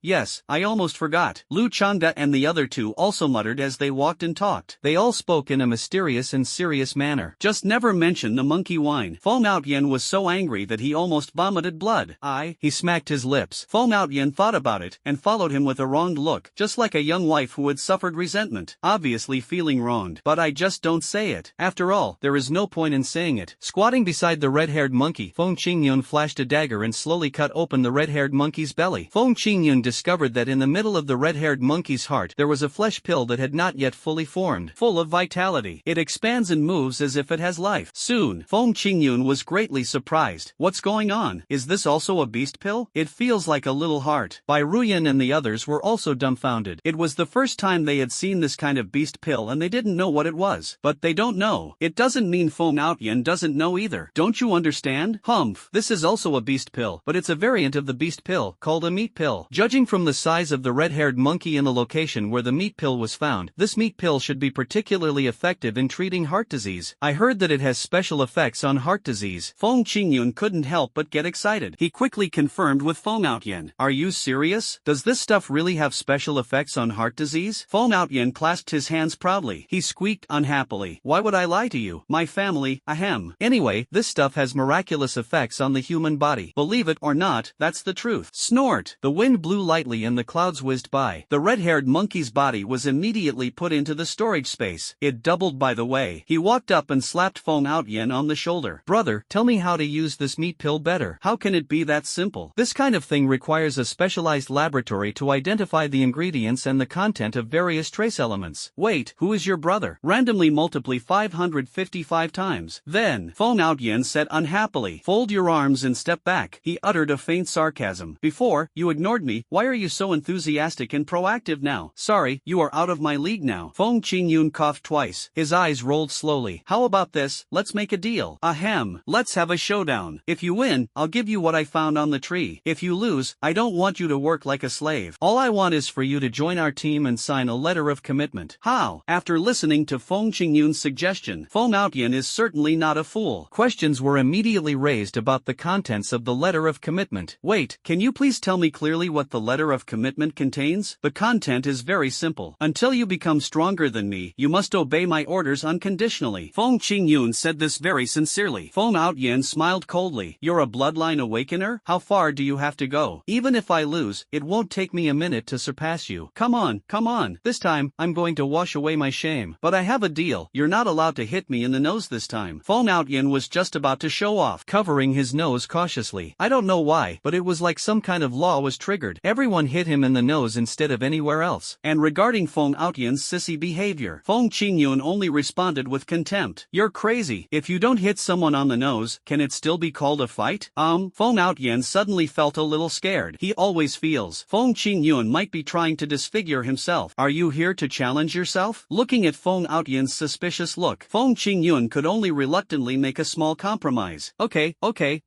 I almost forgot. Lu Changde and the other two also muttered as they walked and talked. They all spoke in a mysterious and serious manner. Just never mention the monkey wine. Feng Outyen was so angry that he almost vomited blood. He smacked his lips. Feng Outyen thought about it, and followed him with a wronged look, just like a young wife who had suffered resentment, obviously feeling wronged. But I just don't say it. After all, there is no point in saying it. Squatting beside the red-haired monkey, Feng Qingyun flashed a dagger and slowly cut open the red-haired monkey's belly. Feng Qingyun discovered that in the middle of the red-haired monkey's heart there was a flesh pill that had not yet fully formed, full of vitality. It expands and moves as if it has life. Soon, Feng Qingyun was greatly surprised. What's going on? Is this also a beast pill? It feels like a little heart. Bai Ruyan and the others were also dumbfounded. It was the first time they had seen this kind of beast pill and they didn't know what it was. But they don't know. It doesn't mean Feng Outyen doesn't know either. Don't you understand? Humph. This is also a beast pill, but it's a variant of the beast pill, called a meat pill. Judging from the size of the red-haired monkey and the location where the meat pill was found, this meat pill should be particularly effective in treating heart disease. I heard that it has special effects on heart disease. Feng Qingyun couldn't help but get excited. He quickly confirmed with Feng Outyen. Are you serious? Does this stuff really have special effects on heart disease? Feng Outyen clasped his hands proudly. He squeaked unhappily. Why would I lie to you? My family, ahem. Anyway, this stuff has miraculous effects on the human body. Believe it or not, that's the truth. Snort! The wind blew lightly and the clouds whizzed by. The red-haired monkey's body was immediately put into the storage space. It doubled by the way. He walked up and slapped Feng Outyen on the shoulder. Brother, tell me how to use this meat pill better. How can it be that simple? This kind of thing requires a specialized laboratory to identify the ingredients and the content of various trace elements. Wait, who is your brother? Randomly multiply 555 times. Then, Feng Outyen said unhappily, fold your arms and step back. He uttered a faint sarcasm. Before, you ignored me. Why are you so enthusiastic and proactive now. Sorry, you are out of my league now. Feng Qingyun coughed twice. His eyes rolled slowly. How about this? Let's make a deal. Ahem. Let's have a showdown. If you win, I'll give you what I found on the tree. If you lose, I don't want you to work like a slave. All I want is for you to join our team and sign a letter of commitment. How? After listening to Feng Qingyun's suggestion, Feng Outyan is certainly not a fool. Questions were immediately raised about the contents of the letter of commitment. Wait, can you please tell me clearly what the letter of commitment contains? The content is very simple. Until you become stronger than me, you must obey my orders unconditionally. Feng Qingyun said this very sincerely. Feng Outyan smiled coldly. You're a bloodline awakener? How far do you have to go? Even if I lose, it won't take me a minute to surpass you. Come on, come on. This time, I'm going to wash away my shame. But I have a deal. You're not allowed to hit me in the nose this time. Feng Outyan was just about to show off, covering his nose cautiously. I don't know why, but it was like some kind of law was triggered. Everyone hit him in the nose instead of anywhere else. And regarding Feng Outyan's sissy behavior, Feng Qingyun only responded with contempt. You're crazy. If you don't hit someone on the nose, can it still be called a fight? Feng Outyan suddenly felt a little scared. He always feels Feng Qingyun might be trying to disfigure himself. Are you here to challenge yourself? Looking at Feng Outyan's suspicious look, Feng Qingyun could only reluctantly make a small compromise. Okay,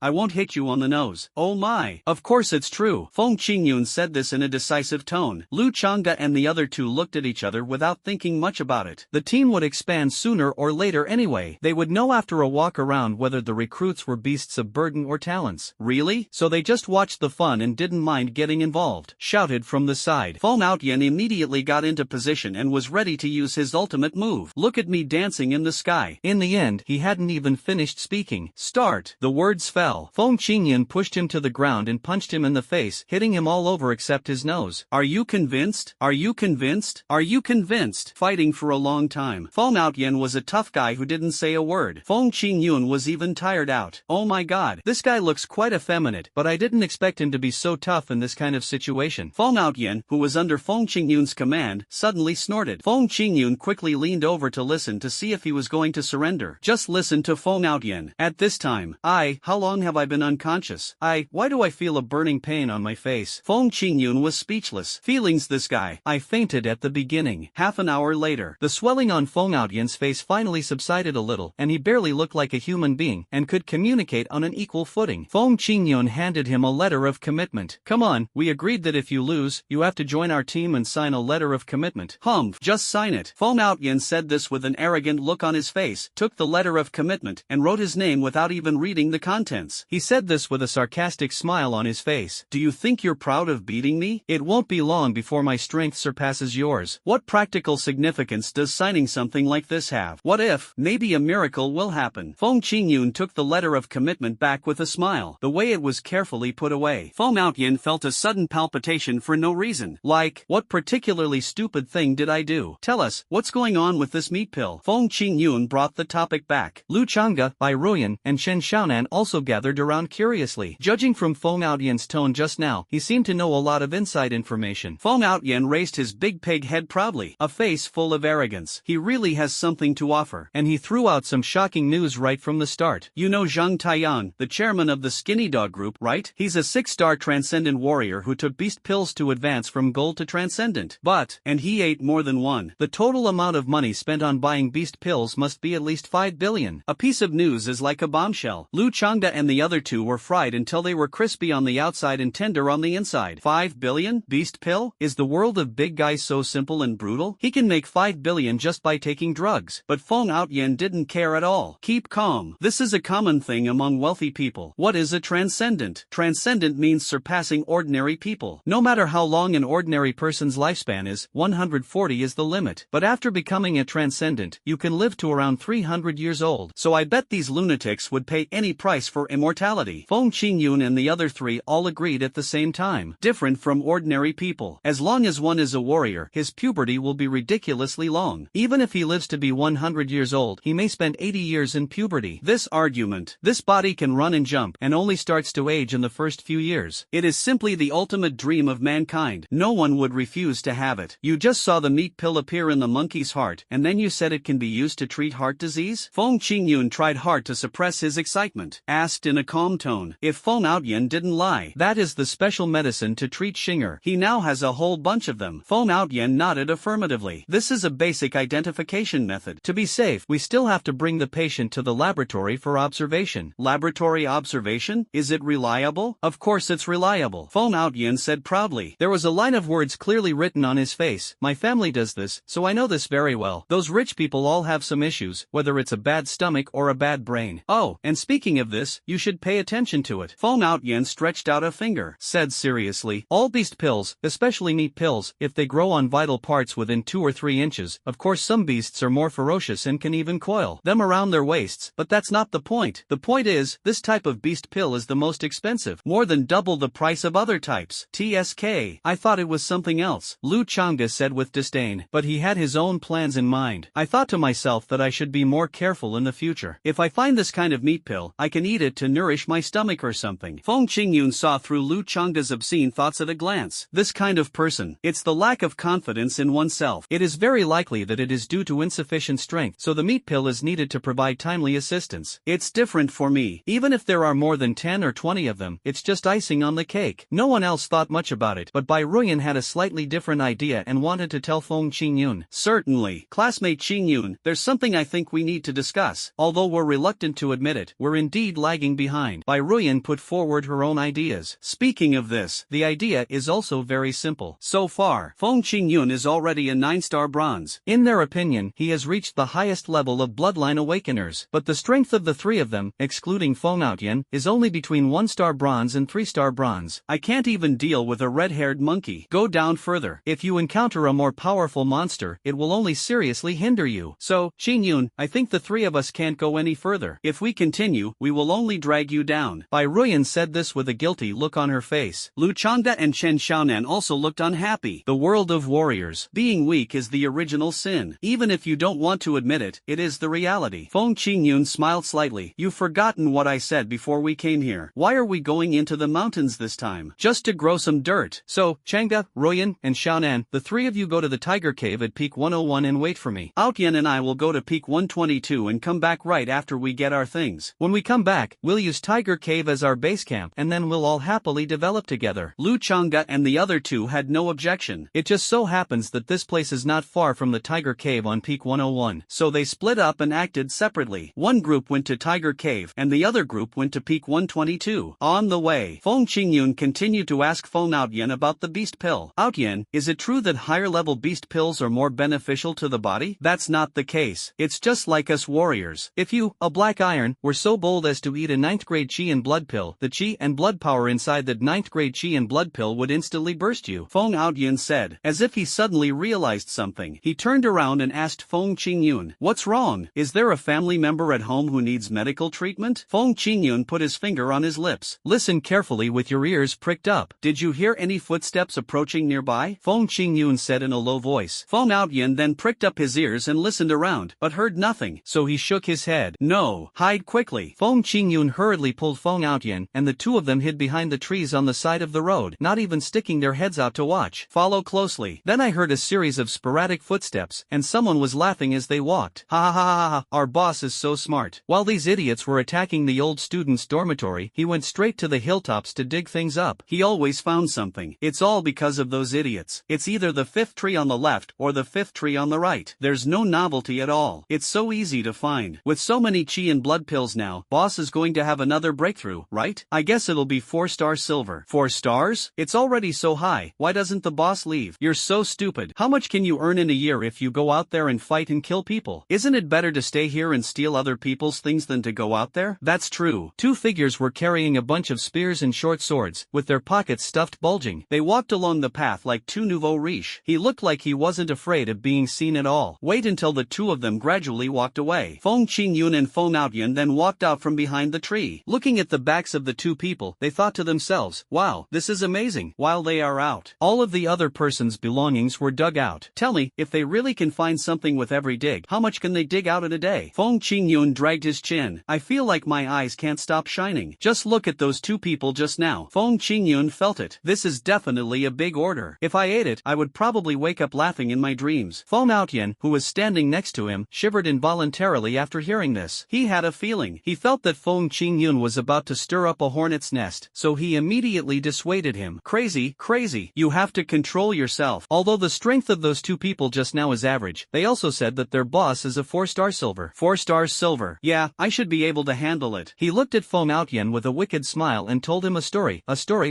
I won't hit you on the nose. Oh my. Of course it's true. Feng Qingyun said this in a decisive tone. Lu Changde and the other two looked at each other without thinking much about it. The team would expand sooner or later anyway. They would know after a walk around whether the recruits were beasts of burden or talents. Really? So they just watched the fun and didn't mind getting involved. Shouted from the side. Feng Outyan immediately got into position and was ready to use his ultimate move. Look at me dancing in the sky. In the end, he hadn't even finished speaking. Start. The words fell. Feng Qingyun pushed him to the ground and punched him in the face, hitting him all over except his nose. Are you convinced? Are you convinced? Are you convinced? Fighting for a long time. Feng Outyan was a tough guy who didn't say a word. Feng Qingyun was even tired out. Oh my god, this guy looks quite effeminate, but I didn't expect him to be so tough in this kind of situation. Feng Outyan, who was under Feng Qingyun's command, suddenly snorted. Feng Qingyun quickly leaned over to listen to see if he was going to surrender. Just listen to Feng Outyan. At this time, how long have I been unconscious? Why do I feel a burning pain on my face? Feng Qingyun was speechless. Feelings this guy. I fainted at the beginning. Half an hour later, the swelling on Feng Outyan's face finally subsided a little, and he barely looked like a human being, and could communicate on an equal footing. Feng Qingyun handed him a letter of commitment. Come on, we agreed that if you lose, you have to join our team and sign a letter of commitment. Humph, just sign it. Feng Outyan said this with an arrogant look on his face, took the letter of commitment, and wrote his name without even reading the contents. He said this with a sarcastic smile on his face. Do you think you're proud of beating me? It won't be long before my strength surpasses yours. What practical significance does signing something like this have? What if, maybe a miracle will happen? Feng Qingyun took the letter of commitment back with a smile. The way it was carefully put away. Feng Outyan felt a sudden palpitation for no reason. Like, what particularly stupid thing did I do? Tell us, what's going on with this meat pill? Feng Qingyun brought the topic back. Lu Changde, Bai Ruyan, and Shen Xiaonan also gathered around curiously. Judging from Feng Outyan's tone just now, he seemed to know a lot of inside information. Feng Outyan raised his big pig head proudly, a face full of arrogance. He really has something to offer. And he threw out some shocking news right from the start. You know Zhang Taiyang, the chairman of the Skinny Dog Group, right? He's a 6-star transcendent warrior who took beast pills to advance from gold to transcendent. And he ate more than one. The total amount of money spent on buying beast pills must be at least 5 billion. A piece of news is like a bombshell. Lu Changde and the other two were fried until they were crispy on the outside and tender on the inside. 5 billion? Beast pill? Is the world of big guys so simple and brutal? He can make 5 billion just by taking drugs. But Feng Outyan didn't care at all. Keep calm. This is a common thing among wealthy people. What is a transcendent? Transcendent means surpassing ordinary people. No matter how long an ordinary person's lifespan is, 140 is the limit. But after becoming a transcendent, you can live to around 300 years old. So I bet these lunatics would pay any price for immortality. Feng Qingyun and the other three all agreed at the same time. Different from ordinary people. As long as one is a warrior, his puberty will be ridiculously long. Even if he lives to be 100 years old, he may spend 80 years in puberty. This argument, this body can run and jump, and only starts to age in the first few years. It is simply the ultimate dream of mankind. No one would refuse to have it. You just saw the meat pill appear in the monkey's heart, and then you said it can be used to treat heart disease? Feng Qingyun tried hard to suppress his excitement. Asked in a calm tone if Feng Outyan didn't lie. That is the special medicine to treat Shinger finger. He now has a whole bunch of them. Feng Outyan nodded affirmatively. This is a basic identification method. To be safe, we still have to bring the patient to the laboratory for observation. Laboratory observation? Is it reliable? Of course it's reliable, Feng Outyan said proudly. There was a line of words clearly written on his face. My family does this, so I know this very well. Those rich people all have some issues, whether it's a bad stomach or a bad brain. Oh, and speaking of this, you should pay attention to it. Feng Outyan stretched out a finger, said seriously, all beast pills, especially meat pills, if they grow on vital parts within 2 or 3 inches, of course some beasts are more ferocious and can even coil them around their waists, but that's not the point. The point is, this type of beast pill is the most expensive, more than double the price of other types. TSK. I thought it was something else, Lu Changda said with disdain, but he had his own plans in mind. I thought to myself that I should be more careful in the future. If I find this kind of meat pill, I can eat it to nourish my stomach or something. Feng Qingyun saw through Lu Changda's obscene thoughts at a glance. This kind of person, it's the lack of confidence in oneself. It is very likely that it is due to insufficient strength, so the meat pill is needed to provide timely assistance. It's different for me. Even if there are more than 10 or 20 of them, it's just icing on the cake. No one else thought much about it, but Bai Ruyan had a slightly different idea and wanted to tell Feng Qingyun. Certainly, classmate Qingyun, there's something I think we need to discuss. Although we're reluctant to admit it, we're indeed lagging behind. Bai Ruyan put forward her own ideas. Speaking of this, the idea is also very simple. So far, Feng Qingyun is already a 9-star bronze. In their opinion, he has reached the highest level of bloodline awakeners, but the strength of the 3 of them, excluding Feng Outyan, is only between 1-star bronze and 3-star bronze. I can't even deal with a red-haired monkey. Go down further. If you encounter a more powerful monster, it will only seriously hinder you. So, Qingyun, I think the 3 of us can't go any further. If we continue, we will only drag you down. Bai Ruyan said this with a guilty look on her face. Lu Changda and Chen Xiaonan also looked unhappy. The world of warriors. Being weak is the original sin. Even if you don't want to admit it, it is the reality. Feng Qingyun smiled slightly. You've forgotten what I said before we came here. Why are we going into the mountains this time? Just to grow some dirt. So, Changda, Ruyan, and Xiaonan, the 3 of you go to the Tiger Cave at Peak 101 and wait for me. Outyan and I will go to Peak 122 and come back right after we get our things. When we come back, we'll use Tiger Cave as our base camp, and then we'll all happily develop together. Lu Changda and the other 2 had no objection. It just so happens that this place is not far from the Tiger Cave on Peak 101, so they split up and acted separately. One group went to Tiger Cave, and the other group went to Peak 122. On the way, Feng Qingyun continued to ask Feng Outyan about the beast pill. Outyan, is it true that higher-level beast pills are more beneficial to the body? That's not the case. It's just like us warriors. If you, a black iron, were so bold as to eat a 9th grade chi and blood pill, the chi and blood power inside that 9th grade chi and blood pill would instantly burst you, Feng Outyan said, as if he suddenly realized something. He turned around and asked Feng Qingyun, what's wrong? Is there a family member at home who needs medical treatment? Feng Qingyun put his finger on his lips. Listen carefully with your ears pricked up. Did you hear any footsteps approaching nearby? Feng Qingyun said in a low voice. Feng Outyan then pricked up his ears and listened around, but heard nothing, so he shook his head. No, hide quickly. Feng Qingyun hurriedly pulled Feng Outyan, and the 2 of them hid behind the trees on the side of the road, not even sticking their heads out to watch. Follow closely. Then I heard a series of sporadic footsteps, and someone was laughing as they walked. Ha ha ha ha ha, our boss is so smart. While these idiots were attacking the old students' dormitory, he went straight to the hilltops to dig things up. He always found something. It's all because of those idiots. It's either the 5th tree on the left or the 5th tree on the right. There's no novelty at all. It's so easy to find. With so many chi and blood pills now, boss is going to have another breakthrough, right? I guess it'll be 4-star silver. 4 stars? It's already so high. Why doesn't the boss leave? You're so stupid. How much can you earn in a year if you go out there and fight and kill people? Isn't it better to stay here and steal other people's things than to go out there? That's true. 2 figures were carrying a bunch of spears and short swords, with their pockets stuffed bulging. They walked along the path like 2 nouveau riches. He looked like he wasn't afraid of being seen at all. Wait until the 2 of them gradually walked away. Feng Qingyun and Feng Outyan then walked out from behind the tree. Looking at the backs of the 2 people, they thought to themselves, wow, this is amazing. While they are out, all of the other person's belongings were dug out. Tell me, if they really can find something with every dig, how much can they dig out in a day? Feng Qingyun dragged his chin. I feel like my eyes can't stop shining. Just look at those 2 people just now. Feng Qingyun felt it. This is definitely a big order. If I ate it, I would probably wake up laughing in my dreams. Feng Outyan, who was standing next to him, shivered involuntarily after hearing this. He had a feeling. He felt that Feng Qingyun was about to stir up a hornet's nest, so he immediately dissuaded him. Crazy Crazy, crazy. You have to control yourself. Although the strength of those two people just now is average, they also said that their boss is a 4-star silver. 4 stars silver. Yeah, I should be able to handle it. He looked at Feng Outyen with a wicked smile and told him a story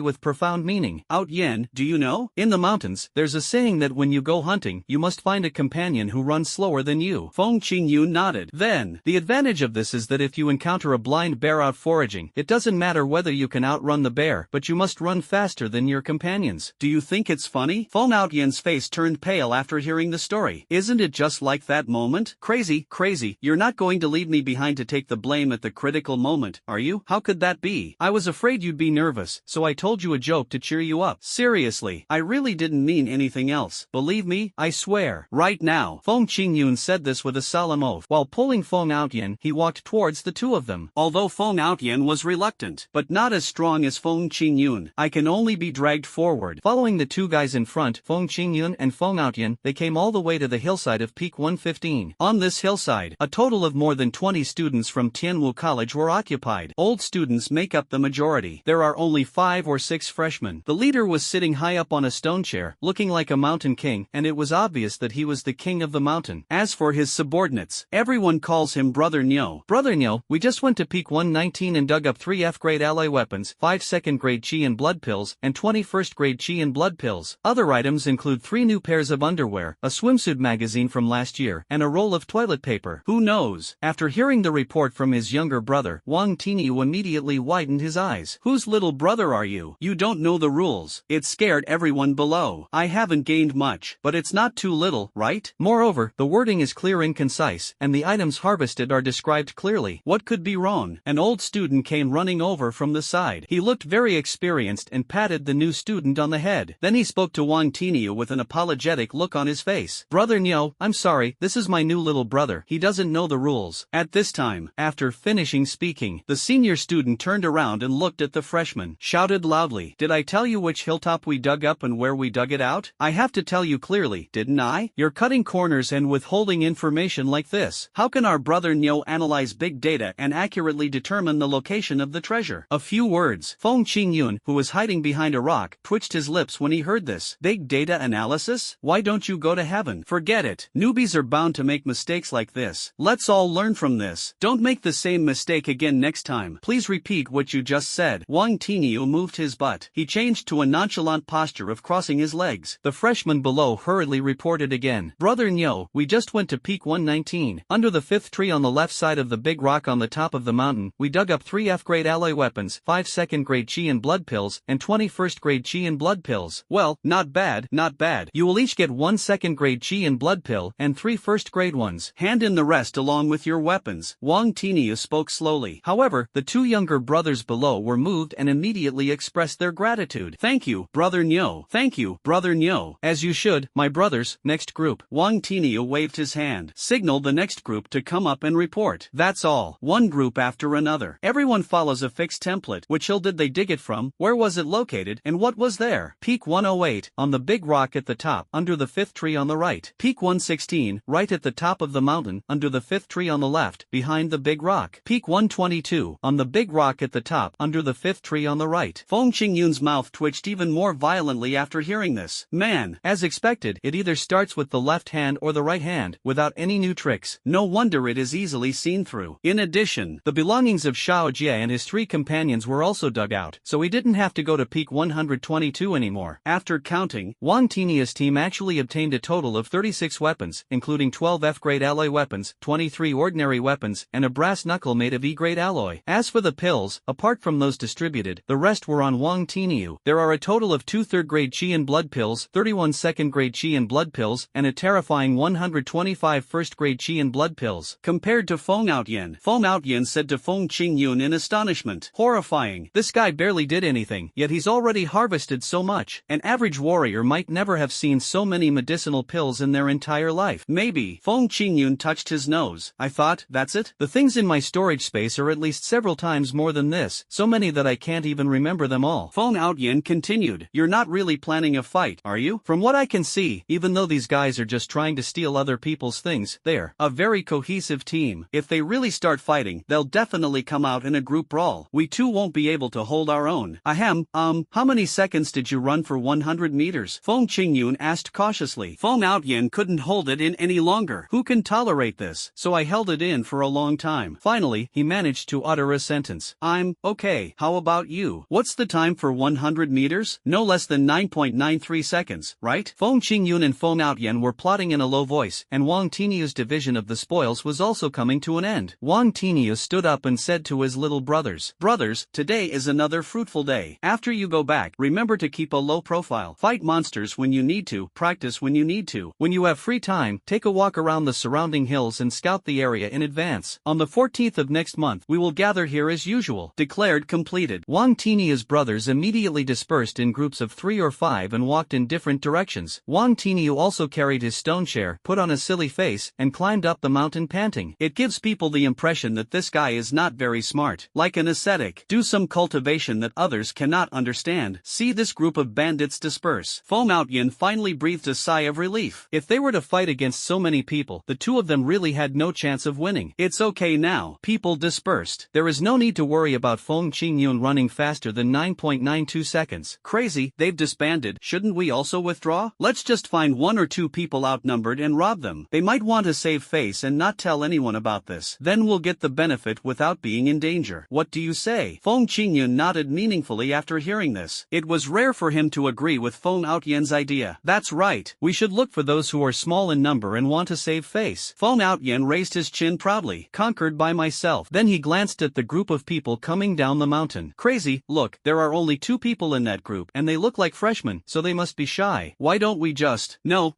with profound meaning. Outyen, do you know? In the mountains, there's a saying that when you go hunting, you must find a companion who runs slower than you. Feng Qingyun nodded. Then, the advantage of this is that if you encounter a blind bear out foraging, it doesn't matter whether you can outrun the bear, but you must run faster than your companions. Do you think it's funny? Feng Outyen's face turned pale after hearing the story. Isn't it just like that moment? Crazy, crazy. You're not going to leave me behind to take the blame at the critical moment, are you? How could that be? I was afraid you'd be nervous, so I told you a joke to cheer you up. Seriously, I really didn't mean anything else. Believe me, I swear. Right now. Feng Qingyun said this with a solemn oath. While pulling Feng Outyen, he walked towards the two of them. Although Feng Outyen was reluctant, but not as strong as Feng Qingyun. I can only be dragged forward. Following the two guys in front, Feng Qingyun and Feng Outyen, they came all the way to the hillside of Peak 115. On this hillside, a total of more than 20 students from Tianwu College were occupied. Old students make up the majority. There are only 5 or 6 freshmen. The leader was sitting high up on a stone chair, looking like a mountain king, and it was obvious that he was the king of the mountain. As for his subordinates, everyone calls him Brother Nyo. Brother Nyo, we just went to Peak 119 and dug up 3 F-grade alloy weapons, 5 2nd-grade chi and blood pills, and 20 1st-grade chi and blood pills. Other items include 3 new pairs of underwear, a swimsuit magazine from last year, and a roll of toilet paper. Who knows? After hearing the report from his younger brother, Wang Tinyu immediately widened his eyes. Whose little brother are you? You don't know the rules. It scared everyone below. I haven't gained much, but it's not too little, right? Moreover, the wording is clear and concise, and the items harvested are described clearly. What could be wrong? An old student came running over from the side. He looked very experienced and patted the new student on the head. Then he spoke to Wang Tinyu with an apologetic look on his face. Brother Nyo, I'm sorry, this is my new little brother. He doesn't know the rules. At this time, after finishing speaking, the senior student turned around and looked at the freshman, shouted loudly, "Did I tell you which hilltop we dug up and where we dug it out? I have to tell you clearly, didn't I? You're cutting corners and withholding information like this. How can our brother Nyo analyze big data and accurately determine the location of the treasure?" A few words. Feng Qingyun, who was hiding behind a rock, twitched his lips when he heard this. Big data analysis? Why don't you go to heaven? Forget it. Newbies are bound to make mistakes like this. Let's all learn from this. Don't make the same mistake again next time. Please repeat what you just said. Wang Tinyu moved his butt. He changed to a nonchalant posture of crossing his legs. The freshman below hurriedly reported again. Brother Nyo, we just went to Peak 119. Under the 5th tree on the left side of the big rock on the top of the mountain, we dug up 3 F-grade alloy weapons, 5 2nd-grade chi and blood pills, and 20 1st-grade chi and blood pills. Well, not bad, not bad. You will each get 1 2nd-grade chi and blood pill, and 3 1st-grade ones. Hand in the rest along with your weapons. Wang Tinyu spoke slowly. However, the 2 younger brothers below were moved and immediately expressed their gratitude. Thank you, Brother Nyo. Thank you, Brother Nyo. As you should, my brothers. Next group. Wang Tinyu waved his hand, signaled the next group to come up and report. That's all. One group after another. Everyone follows a fixed template. Which hill did they dig it from? Where was it located? And what was there? Peak 108, on the big rock at the top, under the 5th tree on the right. Peak 116, right at the top of the mountain, under the 5th tree on the left, behind the big rock. Peak 122, on the big rock at the top, under the 5th tree on the right. Feng Qingyun's mouth twitched even more violently after hearing this. Man, as expected, it either starts with the left hand or the right hand, without any new tricks. No wonder it is easily seen through. In addition, the belongings of Xiao Jie and his 3 companions were also dug out, so he didn't have to go to Peak 122 anymore. After counting, Wang Tinyu's team actually obtained a total of 36 weapons, including 12 F-grade alloy weapons, 23 ordinary weapons, and a brass knuckle made of E-grade alloy. As for the pills, apart from those distributed, the rest were on Wang Tinyu. There are a total of 2 3rd-grade chi and blood pills, 31 2nd-grade chi and blood pills, and a terrifying 125 1st-grade chi and blood pills. Compared to Feng Outyen said to Feng Qingyun in astonishment. Horrifying. This guy barely did anything, yet he's already harvested so much. An average warrior might never have seen so many medicinal pills in their entire life. Maybe. Feng Qingyun touched his nose. I thought, that's it? The things in my storage space are at least several times more than this, so many that I can't even remember them all. Feng Outyen continued. You're not really planning a fight, are you? From what I can see, even though these guys are just trying to steal other people's things, they're a very cohesive team. If they really start fighting, they'll definitely come out in a group brawl. We too won't be able to hold our own. Ahem, how many many seconds did you run for 100 meters? Feng Qingyun asked cautiously. Feng Outyan couldn't hold it in any longer. Who can tolerate this? So I held it in for a long time. Finally, he managed to utter a sentence. I'm okay. How about you? What's the time for 100 meters? No less than 9.93 seconds, right? Feng Qingyun and Feng Outyan were plotting in a low voice, and Wang Tiniu's division of the spoils was also coming to an end. Wang Tiniu stood up and said to his little brothers, "Brothers, today is another fruitful day. After you go back, remember to keep a low profile. Fight monsters when you need to, practice when you need to. When you have free time, take a walk around the surrounding hills and scout the area in advance. On the 14th of next month, we will gather here as usual." Declared completed. Wang Tiniu's brothers immediately dispersed in groups of 3 or 5 and walked in different directions. Wang Tiniu also carried his stone chair, put on a silly face, and climbed up the mountain panting. It gives people the impression that this guy is not very smart. Like an ascetic. Do some cultivation that others cannot understand. See this group of bandits disperse. Feng Outyan finally breathed a sigh of relief. If they were to fight against so many people, the two of them really had no chance of winning. It's okay now. People dispersed. There is no need to worry about Feng Qingyun running faster than 9.92 seconds. Crazy, they've disbanded. Shouldn't we also withdraw? Let's just find 1 or 2 people outnumbered and rob them. They might want to save face and not tell anyone about this. Then we'll get the benefit without being in danger. What do you say? Feng Qingyun nodded meaningfully after hearing this. It was rare for him to agree with Feng Outyan's idea. That's right. We should look for those who are small in number and want to save face. Feng Outyan raised his chin proudly. Conquered by myself. Then he glanced at the group of people coming down the mountain. Crazy, look, there are only 2 people in that group, and they look like freshmen, so they must be shy. Why don't we just— No,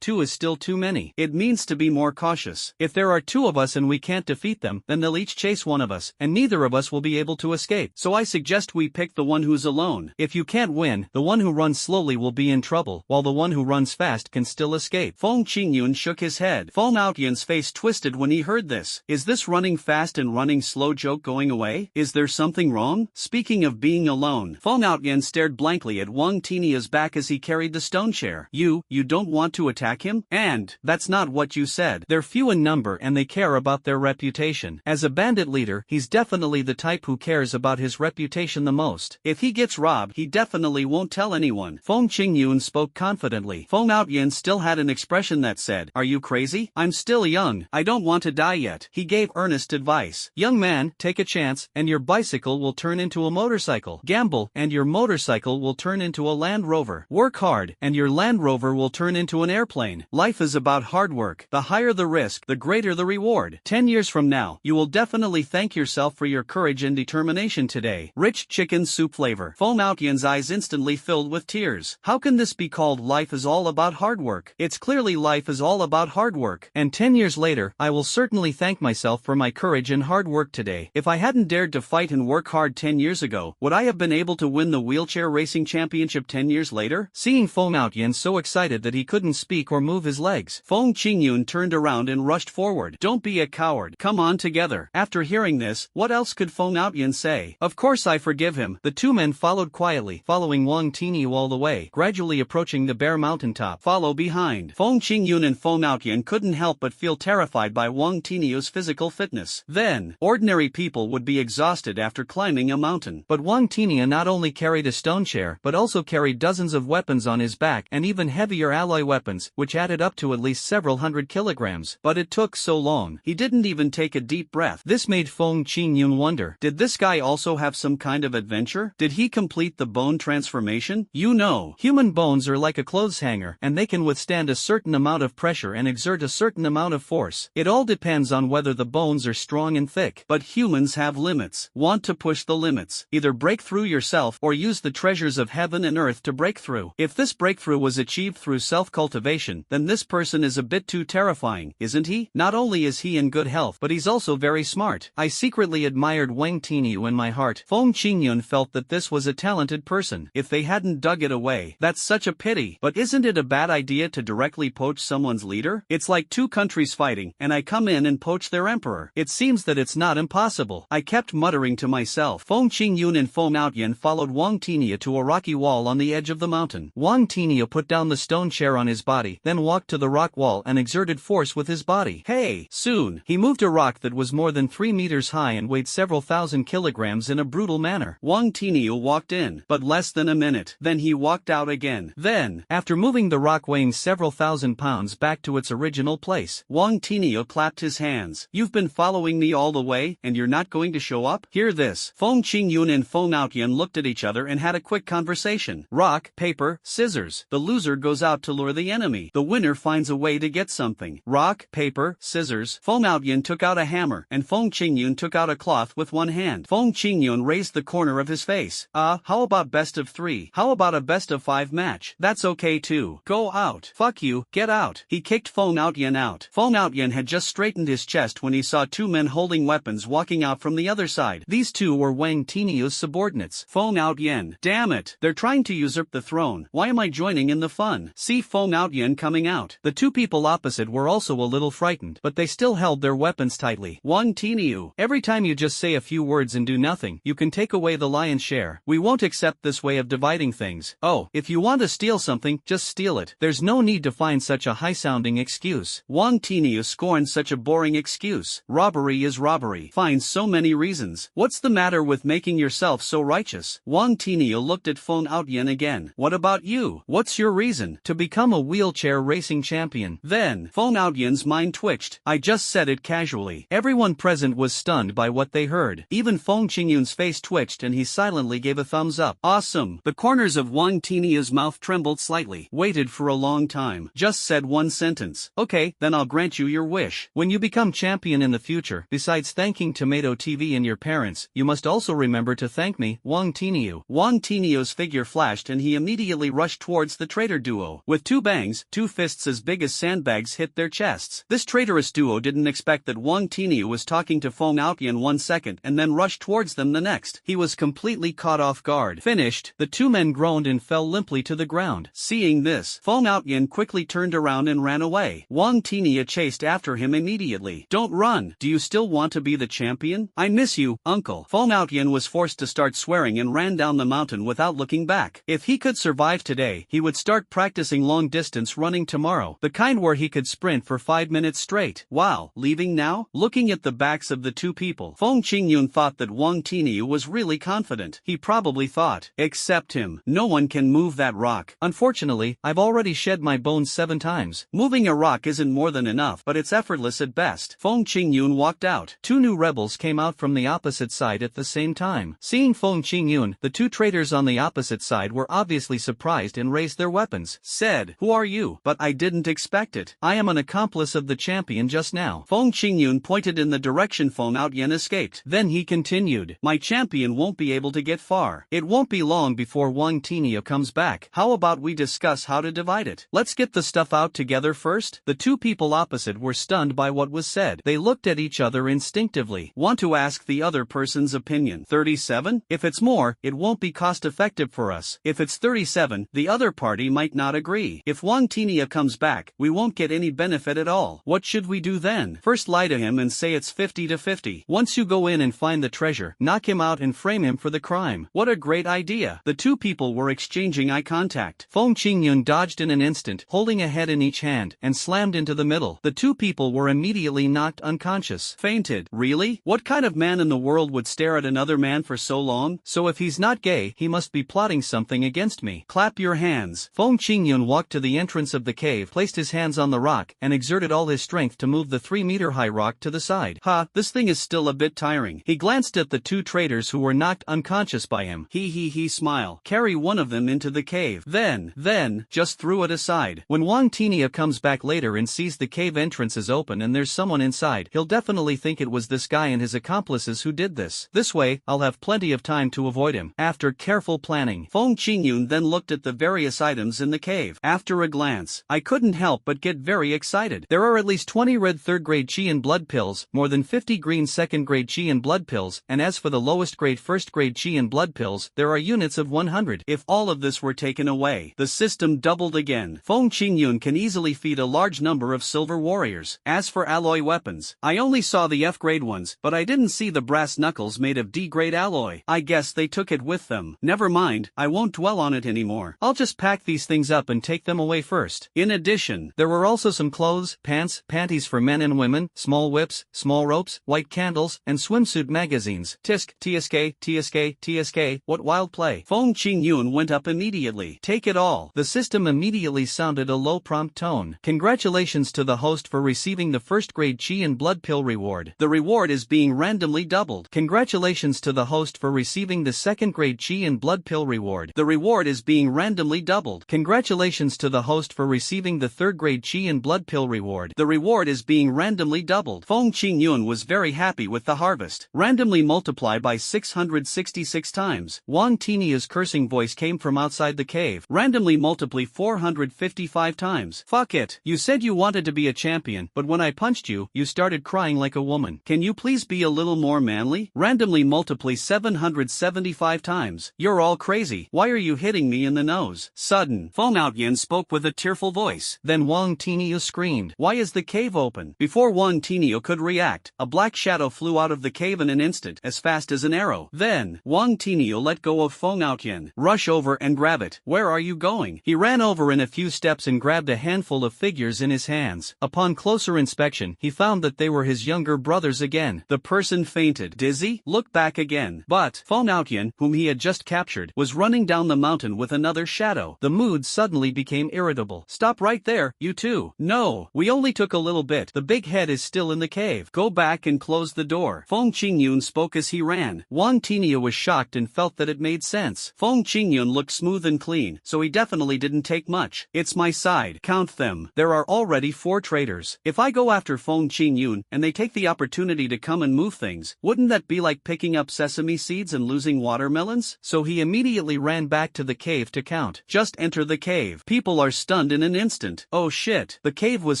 2 is still too many. It means to be more cautious. If there are 2 of us and we can't defeat them, then they'll each chase one of us, and neither of us will be able to escape. So I suggest we pick the one who's alone. If you can't win, the one who runs slowly will be in trouble, while the one who runs fast can still escape. Feng Qingyun shook his head. Feng Outyan's face twisted when he heard this. Is this running fast and running slow joke going away? Is there something wrong? Speaking of being alone, Feng Outyan stared blankly at Wang Tiniu's back as he carried the stone chair. You don't want to attack him? And that's not what you said. They're few in number and they care about their reputation. As a bandit leader, he's definitely the type who cares about his reputation the most. If he gets robbed, he definitely won't tell anyone. Feng Qingyun spoke confidently. Feng Outyan still had an expression that said, "Are you crazy? I'm still young. I don't want to die yet." He gave earnest advice. "Young man, take a chance, and your bicycle will turn into a motorcycle. Gamble, and your motorcycle will turn into a Land Rover. Work hard, and your Land Rover will turn into an airplane. Life is about hard work. The higher the risk, the greater the reward. 10 years from now, you will definitely thank yourself for your courage and determination today." Rich chicken soup flavor. Feng Outyan's eyes instantly filled with tears. How can this be called life is all about hard work? It's clearly life is all about hard work. And 10 years later, I will certainly thank myself for my courage and hard work today. If I hadn't dared to fight and work hard 10 years ago, would I have been able to win the wheelchair racing championship 10 years later? Seeing Feng Outyan so excited that he couldn't speak or move his legs, Feng Qingyun turned around and rushed forward. "Don't be a coward. Come on together." After hearing this, what else could Feng Outyan say? Of course I forgive him. The 2 men followed quietly, following Wang Tiniu all the way, gradually approaching the bare mountaintop. Follow behind. Feng Qingyun and Feng Outyan couldn't help but feel terrified by Wang Tiniu's physical fitness. Then, ordinary people would be exhausted after climbing a mountain. But Wang Tiniu not only carried a stone chair, but also carried dozens of weapons on his back and even heavier alloy weapons, which added up to at least several hundred kilograms. But it took so long. He didn't even take a deep breath. This made Feng Qingyun wonder, did this guy also have some kind of adventure? Did he complete the bone transformation? You know, human bones are like a clothes hanger, and they can withstand a certain amount of pressure and exert a certain amount of force. It all depends on whether the bones are strong and thick. But humans have limits. Want to push the limits. Either break through yourself or use the treasures of heaven and earth to break through. If this breakthrough was achieved through self-cultivation, then this person is a bit too terrifying, isn't he? Not only is he in good health, but he's also very smart. I secretly admired Wang Tiniu in my heart. Feng Qingyun felt that this was a talented person. If they hadn't dug it away, that's such a pity. But isn't it a bad idea to directly poach someone's leader? It's like 2 countries fighting, and I come in and poach their emperor. It seems that it's not impossible. I kept muttering to myself. Feng Qingyun and Feng Outyan followed Wang Tiniu to a rocky wall on the edge of the mountain. Wang Tiniu put down the stone chair on his body, then walked to the rock wall and exerted force with his body. Hey! Soon, he moved a rock that was more than 3 meters high and weighed several thousand kilograms in a brutal manner. Wang Tiniu walked in, but less than a minute. Then he walked out again. Then, after moving the rock weighing several thousand pounds back to its original place, Wang Tinio clapped his hands. You've been following me all the way, and you're not going to show up? Hear this. Feng Qingyun and Feng Outyan looked at each other and had a quick conversation. Rock, paper, scissors. The loser goes out to lure the enemy. The winner finds a way to get something. Rock, paper, scissors. Feng Outyan took out a hammer, and Feng Qingyun took out a cloth with one hand. Feng Qingyun raised the corner of his face. How about best of 3? How about a best of 5 match? That's okay too. Go out. Fuck you, get out. He kicked Feng Outyan out. Feng Outyan had just straightened his chest when he saw 2 men holding weapons walking out from the other side. These 2 were Wang Tinio's subordinates. Feng Outyan. Damn it. They're trying to usurp the throne. Why am I joining in the fun? See Feng Outyan coming out. The 2 people opposite were also a little frightened, but they still held their weapons tightly. Wang Tinio. Every time you just say a few words and do nothing, you can take away the lion's share. We won't accept this way of dividing things. Oh, if you want to steal something, just steal it. There's no need to find such a high-sounding excuse. Wang Tinio scorned such a boring excuse. Robbery is robbery. Finds so many reasons. What's the matter with making yourself so righteous? Wang Tinio looked at Feng Outyan again. What about you? What's your reason? To become a wheelchair racing champion. Then, Feng Outyan's mind twitched. I just said it casually. Everyone present was stunned by what they heard. Even Feng Qingyun's face twitched and he silently gave a thumbs up. Awesome. The corners of Wang Tinio's mouth trembled slightly. Waited for a long time. Just said one sentence. Okay, then I'll grant you your wish. When you become champion in the future, besides thanking Tomato TV and your parents, you must also remember to thank me, Wang Tinio. Wang Tinio's figure flashed and he immediately rushed towards the traitor duo. With 2 bangs, 2 fists as big as sandbags hit their chests. This traitorous duo didn't expect that Wang Tinio was talking to Feng Outyan 1 second and then rushed towards them the next. He was completely caught off guard. Finished, the 2 men groaned and fell limply to the ground. Seeing this, Feng Outyan quickly turned around and ran away. Wang Tinio chased after him immediately. Don't run. Do you still want to be the champion? I miss you, uncle. Feng Outyan was forced to start swearing and ran down the mountain without looking back. If he could survive today, he would start practicing long-distance running tomorrow. The kind where he could sprint for 5 minutes straight. Wow, leaving now? Looking at the backs of the 2 people, Feng Qingyun thought that Wang Tinio was really confident. He probably thought, except him, no one can move that rock. Unfortunately, I've already shed my bones 7 times. Moving a rock isn't more than enough, but it's effortless at best. Feng Qingyun walked out. 2 new rebels came out from the opposite side at the same time. Seeing Feng Qingyun, the 2 traitors on the opposite side were obviously surprised and raised their weapons. Said, who are you? But I didn't expect it. I am an accomplice of the champion just now. Feng Qingyun pointed in the direction Feng Outyan escaped. Then he continued, my champion won't be able to get far. It won't be long before Wang Tinio comes back. How about we discuss how to divide it? Let's get the stuff out together first. The 2 people opposite were stunned by what was said. They looked at each other instinctively. Want to ask the other person's opinion. 37? If it's more, it won't be cost-effective for us. If it's 37, the other party might not agree. If Wang Tinio comes back, we won't get any benefit at all. What should we do then? First lie to him and say it's 50-50. Once you go in and find the treasure, knock him out and frame him for the crime. What a great idea. The 2 people were exchanging eye contact. Feng Qingyun dodged in an instant, holding a head in each hand, and slammed into the middle. The 2 people were immediately knocked unconscious. Fainted. Really? What kind of man in the world would stare at another man for so long? So if he's not gay, he must be plotting something against me. Clap your hands. Feng Qingyun walked to the entrance of the cave, placed his hands on the rock, and exerted all his strength to move the 3-meter-high rock to the side. This thing is still a bit tiring. He glanced at the 2 traitors who were knocked unconscious by him. He smile. Carry one of them into the cave. Then, just threw it aside. When Wang Tinio comes back later and sees the cave entrance is open and there's someone inside, he'll definitely think it was this guy and his accomplices who did this. This way, I'll have plenty of time to avoid him. After careful planning, Feng Qingyun then looked at the various items in the cave. After a glance, I couldn't help but get very excited. There are at least 20 red 3rd grade Qi and blood pills, more than 50 green 2nd grade Qi and blood pills, and as for the lowest grade 1st grade Qi and blood pills, there are units of 100. If all of this were taken away, the system doubled again. Feng Qingyun can easily feed a large number of silver warriors. As for alloy weapons, I only saw the F grade ones, but I didn't see the brass knuckles made of D grade alloy. I guess they took it with them. Never mind, I won't dwell on it anymore. I'll just pack these things up and take them away first. In addition, there were also some clothes, pants, panties for men and women, small whips, small ropes, white candles, and swimsuit magazines. Tisk, TSK, TSK, TSK, what wild play. Feng Qingyun went up immediately. Take it all. The system immediately sounded a low prompt tone. Congratulations to the host for receiving the first grade Qi and Blood Pill reward. The reward is being randomly doubled. Congratulations to the host for receiving the second grade Qi and Blood Pill reward. The reward is being randomly doubled. Congratulations to the host for receiving the third grade Qi and Blood Pill reward. The reward is being randomly doubled. Feng Qingyun was very happy with the harvest. Randomly multiply by 666 times. Wang Tinia's cursing voice came from outside the cave. Randomly multiply 455 times. Fuck it. You said you wanted to be a champion, but when I punched you, you started crying like a woman. Can you please be a little more manly? Randomly multiply 775 times. You're all crazy. Why are you hitting me in the nose? Sudden. Feng Outyin spoke with a tearful voice. Then Wang Tinia screamed. Why is the cave open? Before Wang Tinia could react, a black shadow flew out of the cave in an instant, as fast as an arrow. Then, Wang Tinia let go of Feng Outyin. Rush over and grab it. Where are you going? He ran over in a few steps and grabbed a handful of figures in his hands. Upon closer inspection, he found that they were his younger brothers again. The person fainted. Dizzy? Look back again. But Feng Outyin, whom he had just captured, was running down the mountain with another shadow. The mood suddenly became irritable. Stop right there, you two. No, we only took a little bit. The big head is still in the cave. Go back and close the door. Feng Qingyun spoke as he ran. Wang Tinia was shocked and felt that it made sense. Feng Qingyun looked smooth and clean, so he definitely didn't take much. It's my side. Count them. There are already 4 traitors. If I go after Feng Qingyun and they take the opportunity to come and move things, wouldn't that be like picking up sesame seeds and losing watermelons? So he immediately ran back to the cave to count. Just enter the cave. People are stunned in an instant. Oh shit. The cave was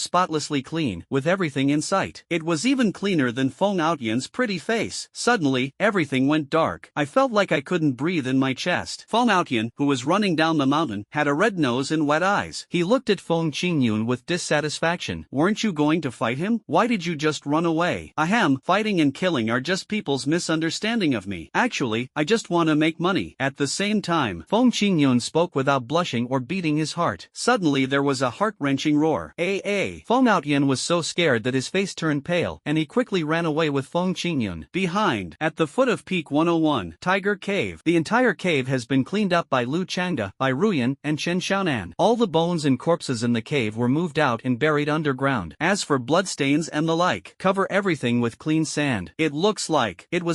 spotlessly clean, with everything in sight. It was even cleaner than Feng Outyan's pretty face. Suddenly, everything went dark. I felt like I couldn't breathe in my chest. Feng Outyan, who was running down the mountain, had a red nose and wet eyes. He looked at Feng Qingyun with dissatisfaction. Weren't you going to fight him? Why did you just run away? Ahem, fighting and killing are just people's misunderstanding of me. Actually, I just want to make money. At the same time, Feng Qingyun spoke without blushing or beating his heart. Suddenly there was a heart-wrenching roar. Feng Outyan was so scared that his face turned pale, and he quickly ran away with Feng Qingyun. Behind, at the foot of Peak 101, Tiger Cave. The entire cave has been cleaned up by Lu Changda, by Ruyan, and Chen Xiaonan. All the bones and corpses in the cave were moved out and buried underground. As for bloodstains and the like, cover everything with clean sand. It was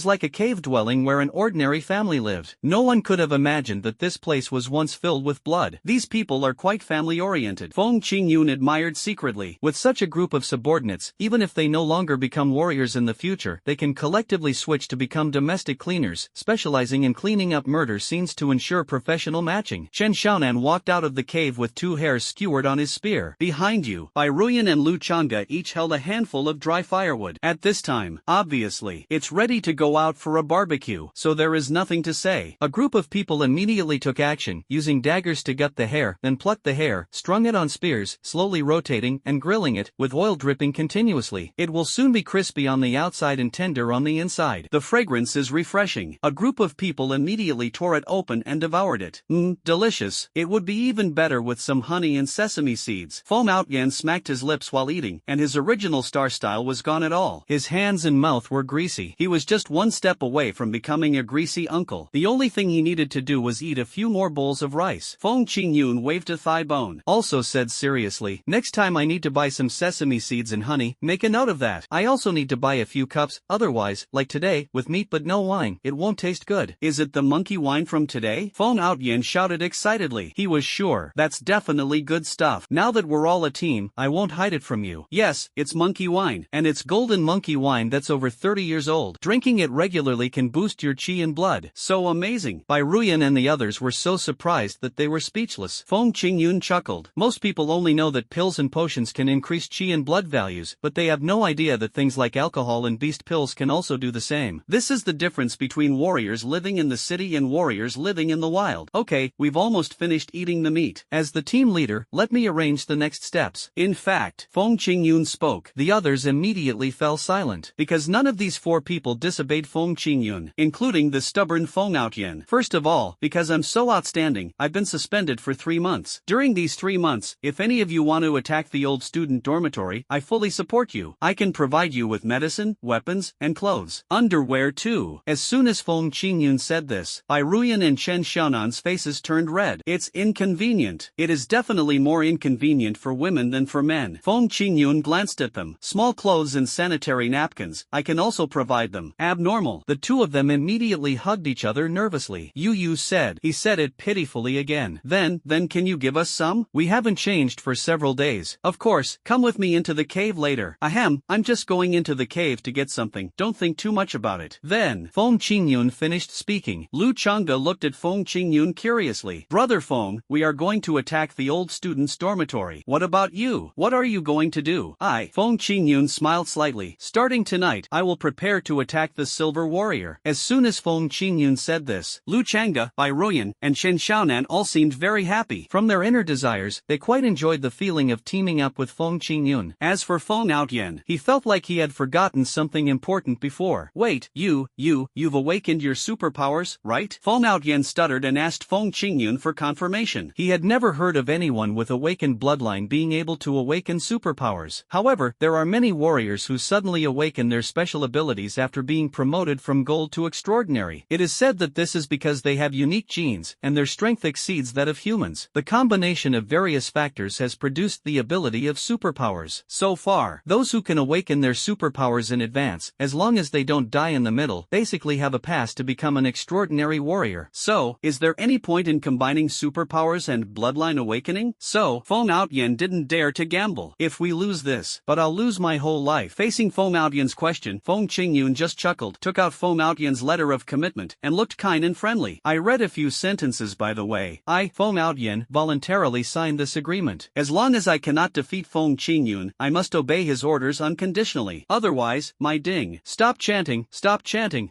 like a cave dwelling where an ordinary family lived. No one could have imagined that this place was once filled with blood. These people are quite family-oriented. Feng Qingyun admired secretly. With such a group of subordinates, even if they no longer become warriors in the future, they can collectively switch to become domestic cleaners, specializing in cleaning up murder scenes to ensure professional matching. Chen Xiaonan walked out of the cave with 2 hairs skewered on his spear. Behind you, Bai Ruyan and Lu Changda each held a handful of dry firewood. At this time, obviously, it's ready to go out for a barbecue, so there is nothing to say. A group of people immediately took action, using daggers to gut the hair, then plucked the hair, strung it on spears, slowly rotating and grilling it, with oil dripping continuously. It will soon be crispy on the outside and tender on the inside. The fragrance is refreshing. A group of people immediately tore it open and devoured it. Delicious. It would be even better with some honey and sesame seeds. Feng Outyan smacked his lips while eating, and his original star style was gone at all. His hands and mouth were greasy. He was just one step away from becoming a greasy uncle. The only thing he needed to do was eat a few more bowls of rice. Feng Qingyun waved a thigh bone. Also said seriously, next time I need to buy some sesame seeds and honey, make a note of that. I also need to buy a few cups, otherwise, like today, with meat but no wine, it won't taste good. Is it the monkey wine from today? Feng Outyan shouted excitedly. He was sure. That's definitely good stuff. Now that we're all a team, I won't hide it from you. Yes, it's monkey wine, and it's golden monkey wine that's over 30 years old. Drinking it regularly can boost your chi and blood. So amazing. Bai Ruyan and the others were so surprised that they were speechless. Feng Qingyun chuckled. Most people only know that pills and potions can increase chi and blood values, but they have no idea that things like alcohol and beast pills can also do the same. This is the difference between warriors living in the city and warriors living in the wild. Okay, we've almost finished eating the meat. As the team leader, let me arrange the next steps. In fact, Feng Qingyun spoke. The others immediately fell silent, because none of these 4 people disobeyed Feng Qingyun, including the stubborn Feng Outyan. First of all, because I'm so outstanding, I've been suspended for 3 months. During these 3 months, if any of you want to attack the old student dormitory, I fully support you. I can provide you with medicine, weapons, and clothes. Underwear too. As soon as Feng Qingyun said said this, Bai Ruyan and Chen Xiaonan's faces turned red. It's inconvenient. It is definitely more inconvenient for women than for men. Feng Qingyun glanced at them. Small clothes and sanitary napkins. I can also provide them. Abnormal. The two of them immediately hugged each other nervously. Yu said. He said it pitifully again. Then can you give us some? We haven't changed for several days. Of course, come with me into the cave later. Ahem, I'm just going into the cave to get something. Don't think too much about it. Then, Feng Qingyun finished speaking. Lu Changde looked at Feng Qingyun curiously. Brother Feng, we are going to attack the old student's dormitory. What about you? What are you going to do? Feng Qingyun smiled slightly. Starting tonight, I will prepare to attack the Silver Warrior. As soon as Feng Qingyun said this, Lu Changde, Bai Ruyan, and Chen Xiaonan all seemed very happy. From their inner desires, they quite enjoyed the feeling of teaming up with Feng Qingyun. As for Feng Outyen, he felt like he had forgotten something important before. Wait, you've awakened your superpowers, right? Feng Outyen stuttered and asked Feng Qingyun for confirmation. He had never heard of anyone with awakened bloodline being able to awaken superpowers. However, there are many warriors who suddenly awaken their special abilities after being promoted from gold to extraordinary. It is said that this is because they have unique genes, and their strength exceeds that of humans. The combination of various factors has produced the ability of superpowers. So far, those who can awaken their superpowers in advance, as long as they don't die in the middle, basically have a pass to become an extraordinary warrior. So, is there any point in combining superpowers and bloodline awakening? So, Feng Outyen didn't dare to gamble. If we lose this, but I'll lose my whole life. Facing Feng Outyen's question, Feng Qingyun just chuckled, took out Feng Outyen's letter of commitment, and looked kind and friendly. I read a few sentences by the way. Feng Outyen, voluntarily signed this agreement. As long as I cannot defeat Feng Qingyun, I must obey his orders unconditionally. Otherwise, my ding. Stop chanting,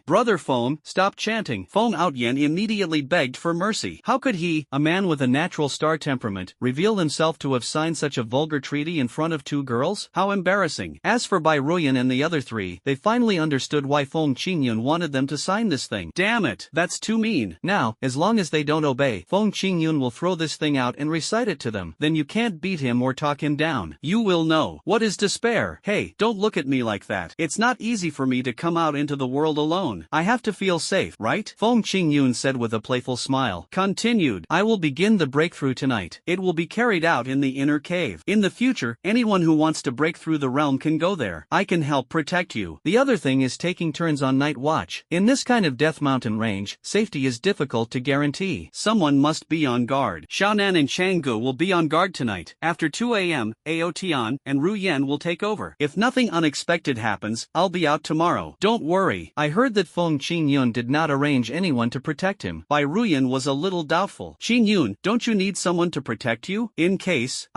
Brother Feng, stop chanting. Feng Outyen immediately begged for mercy. How could he, a man with a natural star temperament, reveal himself to have signed such a vulgar treaty in front of two girls? How embarrassing. As for Bai Ruyan and the other three, they finally understood why Feng Qingyun wanted them to sign this thing. Damn it, that's too mean. Now, as long as they don't obey, Feng Qingyun will throw this thing out and recite it to them. Then you can't beat him or talk him down. You will know. What is despair? Hey, don't look at me like that. It's not easy for me to come out into the world alone. I have to feel safe, right? Feng Qingyun said with a playful smile. Continued. I will begin the breakthrough tonight. It will be carried out in the inner cave. In the future, anyone who wants to break through the realm can go there. I can help protect you. The other thing is taking turns on night watch. In this kind of Death Mountain range, safety is difficult to guarantee. Someone must be on guard. Xiaonan and Changgu will be on guard tonight. After 2 a.m., Ao Tian and Ru Yan will take over. If nothing unexpected happens, I'll be out tomorrow. Don't worry. I heard that Feng Qingyun did not arrange anyone to protect him. Bai Ruyan was a little doubtful. Qingyun, don't you need someone to protect you? In case,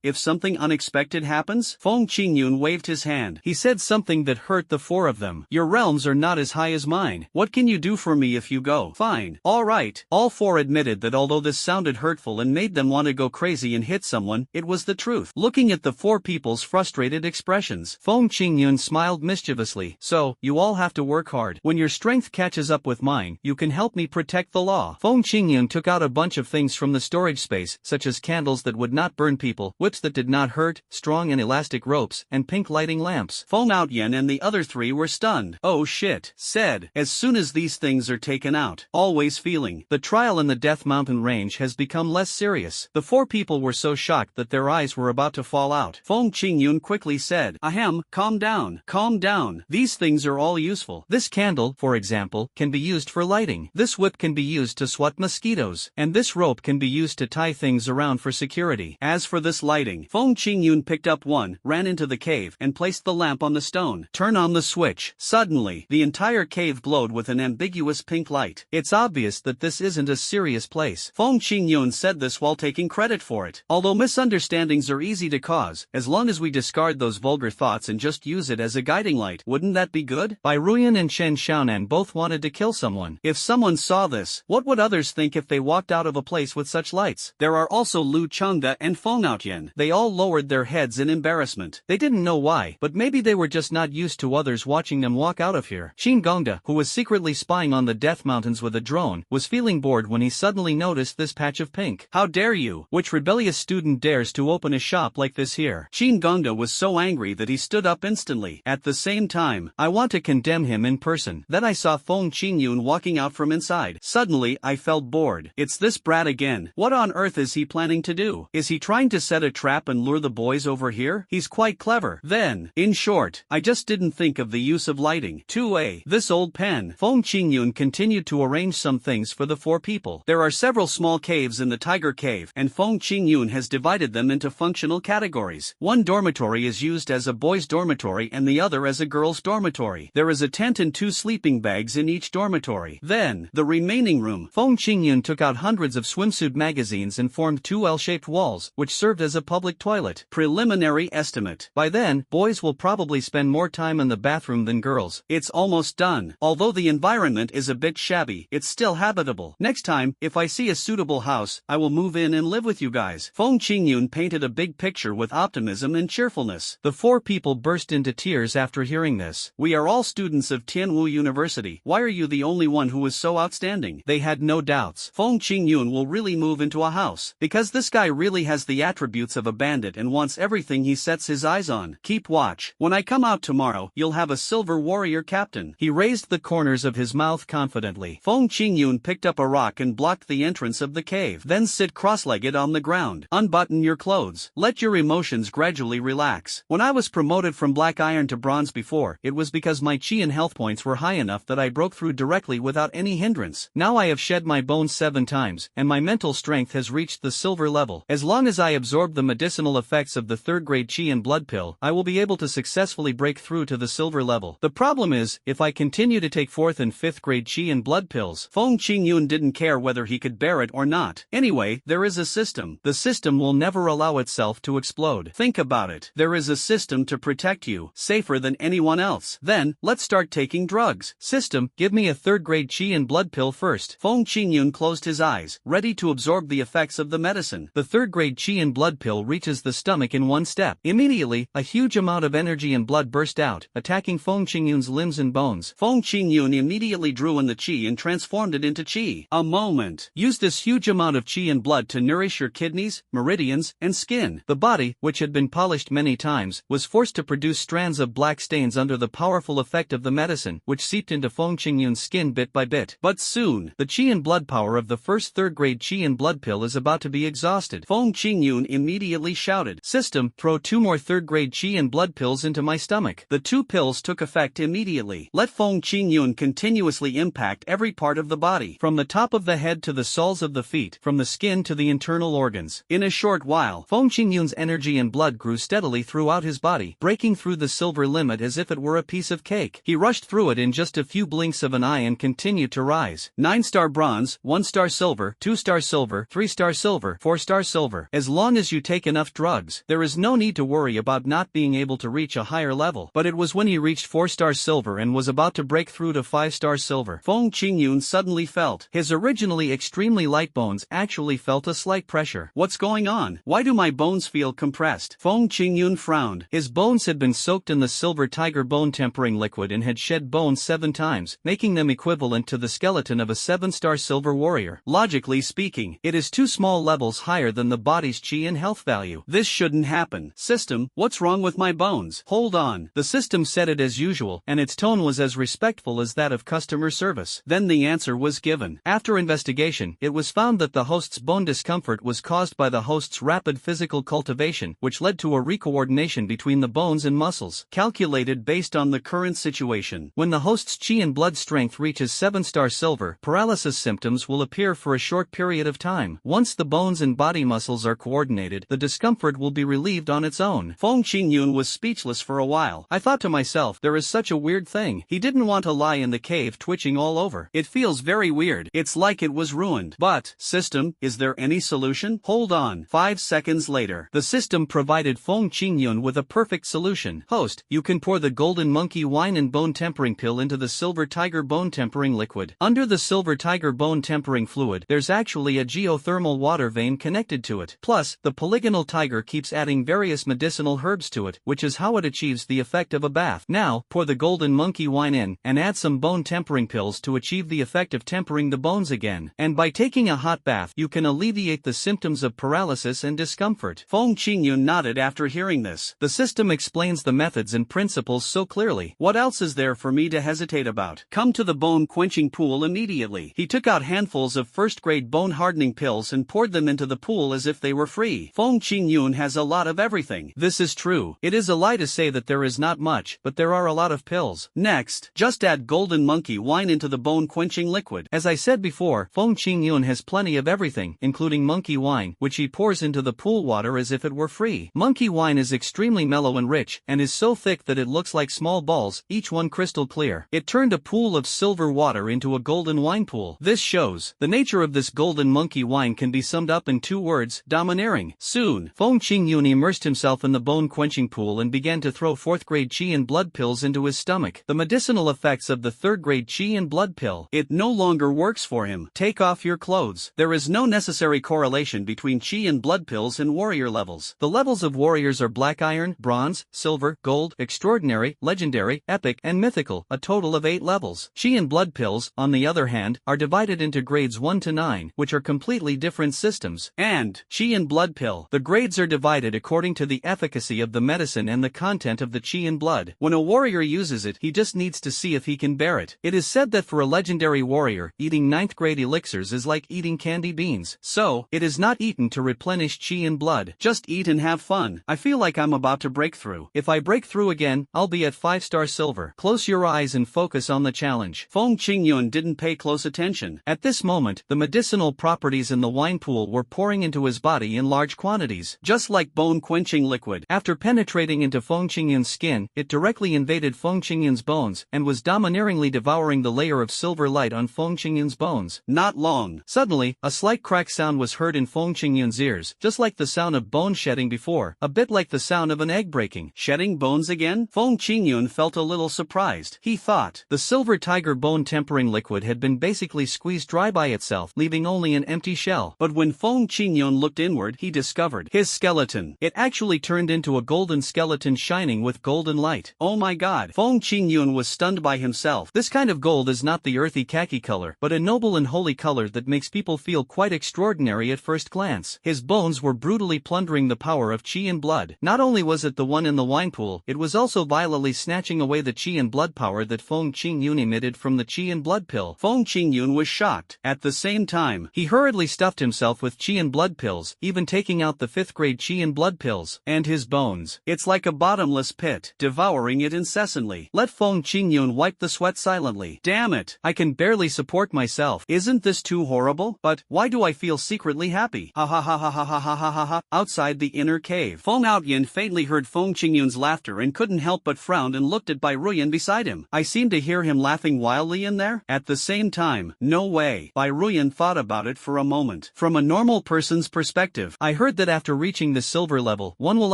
if something unexpected happens? Feng Qingyun waved his hand. He said something that hurt the four of them. Your realms are not as high as mine. What can you do for me if you go? Fine. All right. All four admitted that although this sounded hurtful and made them want to go crazy and hit someone, it was the truth. Looking at the four people's frustrated expressions, Feng Qingyun smiled mischievously. So, you all have to work hard. When your strength catches up with mine, you can help me protect the law. Feng Qingyun took out a bunch of things from the storage space, such as candles that would not burn people, whips that did not hurt, strong and elastic ropes, and pink lighting lamps. Feng Outyen and the other three were stunned. Oh shit, said, as soon as these things are taken out. Always feeling. The trial in the Death Mountain range has become less serious. The four people were so shocked that their eyes were about to fall out. Feng Qingyun quickly said, Ahem, calm down. Calm down. These things are all useful. This candle, for example, can be used for lighting. This whip can be used to swat mosquitoes. And this rope can be used to tie things around for security. As for this lighting, Feng Qingyun picked up one, ran into the cave, and placed the lamp on the stone. Turn on the switch. Suddenly, the entire cave glowed with an ambiguous pink light. It's obvious that this isn't a serious place. Feng Qingyun said this while taking credit for it. Although misunderstandings are easy to cause, as long as we discard those vulgar thoughts and just use it as a guiding light, wouldn't that be good? Bai Ruyan and Chen Xiaonan both wanted to kill someone. If someone saw this, what would others think if they walked out of a place with such lights? There are also Lu Changde and Feng Outyen. They all lowered their heads in embarrassment. They didn't know why, but maybe they were just not used to others watching them walk out of here. Qin Gongda, who was secretly spying on the Death Mountains with a drone, was feeling bored when he suddenly noticed this patch of pink. How dare you? Which rebellious student dares to open a shop like this here? Qin Gongda was so angry that he stood up instantly. At the same time, I want to condemn him in person. Then I saw Feng Qingyun walk walking out from inside. Suddenly, I felt bored. It's this brat again. What on earth is he planning to do? Is he trying to set a trap and lure the boys over here? He's quite clever. Then, in short, I just didn't think of the use of lighting. 2A. This old pen. Feng Qingyun continued to arrange some things for the 4 people. There are several small caves in the Tiger Cave, and Feng Qingyun has divided them into functional categories. One dormitory is used as a boys' dormitory and the other as a girls' dormitory. There is a tent and 2 sleeping bags in each dormitory. Then, the remaining room. Feng Qingyun took out hundreds of swimsuit magazines and formed 2 L-shaped walls, which served as a public toilet. Preliminary estimate. By then, boys will probably spend more time in the bathroom than girls. It's almost done. Although the environment is a bit shabby, it's still habitable. Next time, if I see a suitable house, I will move in and live with you guys. Feng Qingyun painted a big picture with optimism and cheerfulness. The 4 people burst into tears after hearing this. We are all students of Tianwu University. Why are you the only one who is so outstanding? They had no doubts. Feng Qingyun will really move into a house. Because this guy really has the attributes of a bandit and wants everything he sets his eyes on. Keep watch. When I come out tomorrow, you'll have a silver warrior captain. He raised the corners of his mouth confidently. Feng Qingyun picked up a rock and blocked the entrance of the cave. Then sit cross-legged on the ground. Unbutton your clothes. Let your emotions gradually relax. When I was promoted from black iron to bronze before, it was because my chi and health points were high enough that I broke through directly without any hindrance. Now I have shed my bones 7 times, and my mental strength has reached the silver level. As long as I absorb the medicinal effects of the 3rd grade chi and blood pill, I will be able to successfully break through to the silver level. The problem is, if I continue to take 4th and 5th grade chi and blood pills. Feng Qingyun didn't care whether he could bear it or not. Anyway, there is a system. The system will never allow itself to explode. Think about it. There is a system to protect you, safer than anyone else. Then, let's start taking drugs. System, give me a 3rd grade chi and blood pill first. Feng Qingyun closed his eyes, ready to absorb the effects of the medicine. The 3rd grade chi and blood pill reaches the stomach in 1 step. Immediately, a huge amount of energy and blood burst out, attacking Feng Qingyun's limbs and bones. Feng Qingyun immediately drew in the chi and transformed it into chi. A moment. Use this huge amount of chi and blood to nourish your kidneys, meridians, and skin. The body, which had been polished many times, was forced to produce strands of black stains under the powerful effect of the medicine, which seeped into Feng Qingyun's skin bit by bit. But soon, the chi and blood power of the first 3rd grade chi and blood pill is about to be exhausted. Feng Qingyun immediately shouted, "System, throw 2 more 3rd grade chi and blood pills into my stomach." The 2 pills took effect immediately. Let Feng Qingyun continuously impact every part of the body, from the top of the head to the soles of the feet, from the skin to the internal organs. In a short while, Feng Qingyun's energy and blood grew steadily throughout his body, breaking through the silver limit as if it were a piece of cake. He rushed through it in just a few blinks of an eye and continued to rise. 9-star bronze, 1-star silver, 2-star silver, 3-star silver, 4-star silver. As long as you take enough drugs, there is no need to worry about not being able to reach a higher level. But it was when he reached 4-star silver and was about to break through to 5-star silver, Feng Qingyun suddenly felt his originally extremely light bones actually felt a slight pressure. What's going on? Why do my bones feel compressed? Feng Qingyun frowned. His bones had been soaked in the silver tiger bone tempering liquid and had shed bones 7 times, making them equivalent to the skeleton of a 7-star silver warrior. Logically speaking, it is 2 small levels higher than the body's chi and health value. This shouldn't happen. System, what's wrong with my bones? Hold on. The system said it as usual, and its tone was as respectful as that of customer service. Then the answer was given. After investigation, it was found that the host's bone discomfort was caused by the host's rapid physical cultivation, which led to a recoordination between the bones and muscles, calculated based on the current situation. When the host's chi and blood strength reaches 7-star silver, paralysis symptoms will appear for a short period of time. Once the bones and body muscles are coordinated, the discomfort will be relieved on its own. Feng Qingyun was speechless for a while. I thought to myself, there is such a weird thing. He didn't want to lie in the cave twitching all over. It feels very weird. It's like it was ruined. But, system, is there any solution? Hold on. 5 seconds later, the system provided Feng Qingyun with a perfect solution. Host, you can pour the golden monkey wine and bone tempering pill into the silver tiger bone tempering liquid. Under the silver tiger bone tempering fluid, there's actually a geothermal water vein connected to it. Plus, the polygonal tiger keeps adding various medicinal herbs to it, which is how it achieves the effect of a bath. Now, pour the golden monkey wine in, and add some bone tempering pills to achieve the effect of tempering the bones again. And by taking a hot bath, you can alleviate the symptoms of paralysis and discomfort. Feng Qingyun nodded after hearing this. The system explains the methods and principles so clearly. What else is there for me to hesitate about? Come to the bone bone-quenching pool immediately. He took out handfuls of first-grade bone-hardening pills and poured them into the pool as if they were free. Feng Qingyun has a lot of everything. This is true. It is a lie to say that there is not much, but there are a lot of pills. Next, just add golden monkey wine into the bone-quenching liquid. As I said before, Feng Qingyun has plenty of everything, including monkey wine, which he pours into the pool water as if it were free. Monkey wine is extremely mellow and rich, and is so thick that it looks like small balls, each one crystal clear. It turned a pool of silver water into a golden wine pool. This shows the nature of this golden monkey wine can be summed up in 2 words: domineering. Soon, Feng Qingyun immersed himself in the bone-quenching pool and began to throw 4th-grade qi and blood pills into his stomach. The medicinal effects of the 3rd-grade qi and blood pill. It no longer works for him. Take off your clothes. There is no necessary correlation between qi and blood pills and warrior levels. The levels of warriors are black iron, bronze, silver, gold, extraordinary, legendary, epic, and mythical, a total of 8 levels. Qi and blood pills, on the other hand, are divided into grades 1 to 9, which are completely different systems. And qi and blood pill. The grades are divided according to the efficacy of the medicine and the content of the qi and blood. When a warrior uses it, he just needs to see if he can bear it. It is said that for a legendary warrior, eating 9th-grade elixirs is like eating candy beans. So, it is not eaten to replenish qi and blood. Just eat and have fun. I feel like I'm about to break through. If I break through again, I'll be at 5-star silver. Close your eyes and focus on the challenge. Feng Qingyun didn't pay close attention. At this moment, the medicinal properties in the wine pool were pouring into his body in large quantities, just like bone-quenching liquid. After penetrating into Feng Qingyun's skin, it directly invaded Feng Qingyun's bones, and was domineeringly devouring the layer of silver light on Feng Qingyun's bones. Not long. Suddenly, a slight crack sound was heard in Feng Qingyun's ears, just like the sound of bone shedding before, a bit like the sound of an egg breaking. Shedding bones again? Feng Qingyun felt a little surprised. He thought the silver tiger bone tempering liquid had been basically squeezed dry by itself, leaving only an empty shell. But when Feng Qingyun looked inward, he discovered his skeleton. It actually turned into a golden skeleton shining with golden light. Oh my god! Feng Qingyun was stunned by himself. This kind of gold is not the earthy khaki color, but a noble and holy color that makes people feel quite extraordinary at first glance. His bones were brutally plundering the power of qi and blood. Not only was it the one in the wine pool, it was also violently snatching away the qi and blood power that Feng Qingyun emitted from the qi and blood pill. Feng Qingyun was shocked. At the same time, he hurriedly stuffed himself with qi and blood pills, even taking out the 5th-grade qi and blood pills. And his bones. It's like a bottomless pit, devouring it incessantly. Let Feng Qingyun wipe the sweat silently. Damn it, I can barely support myself. Isn't this too horrible? But why do I feel secretly happy? Ha ha ha ha ha ha ha ha ha ha. Outside the inner cave, Feng Outyin faintly heard Feng Qingyun's laughter and couldn't help but frown and looked at Bai Ruyan beside him. I seem to hear him laughing wildly in there. At the same time, no way. Bai Ruyan thought about it for a moment. From a normal person's perspective, I heard that after reaching the silver level, one will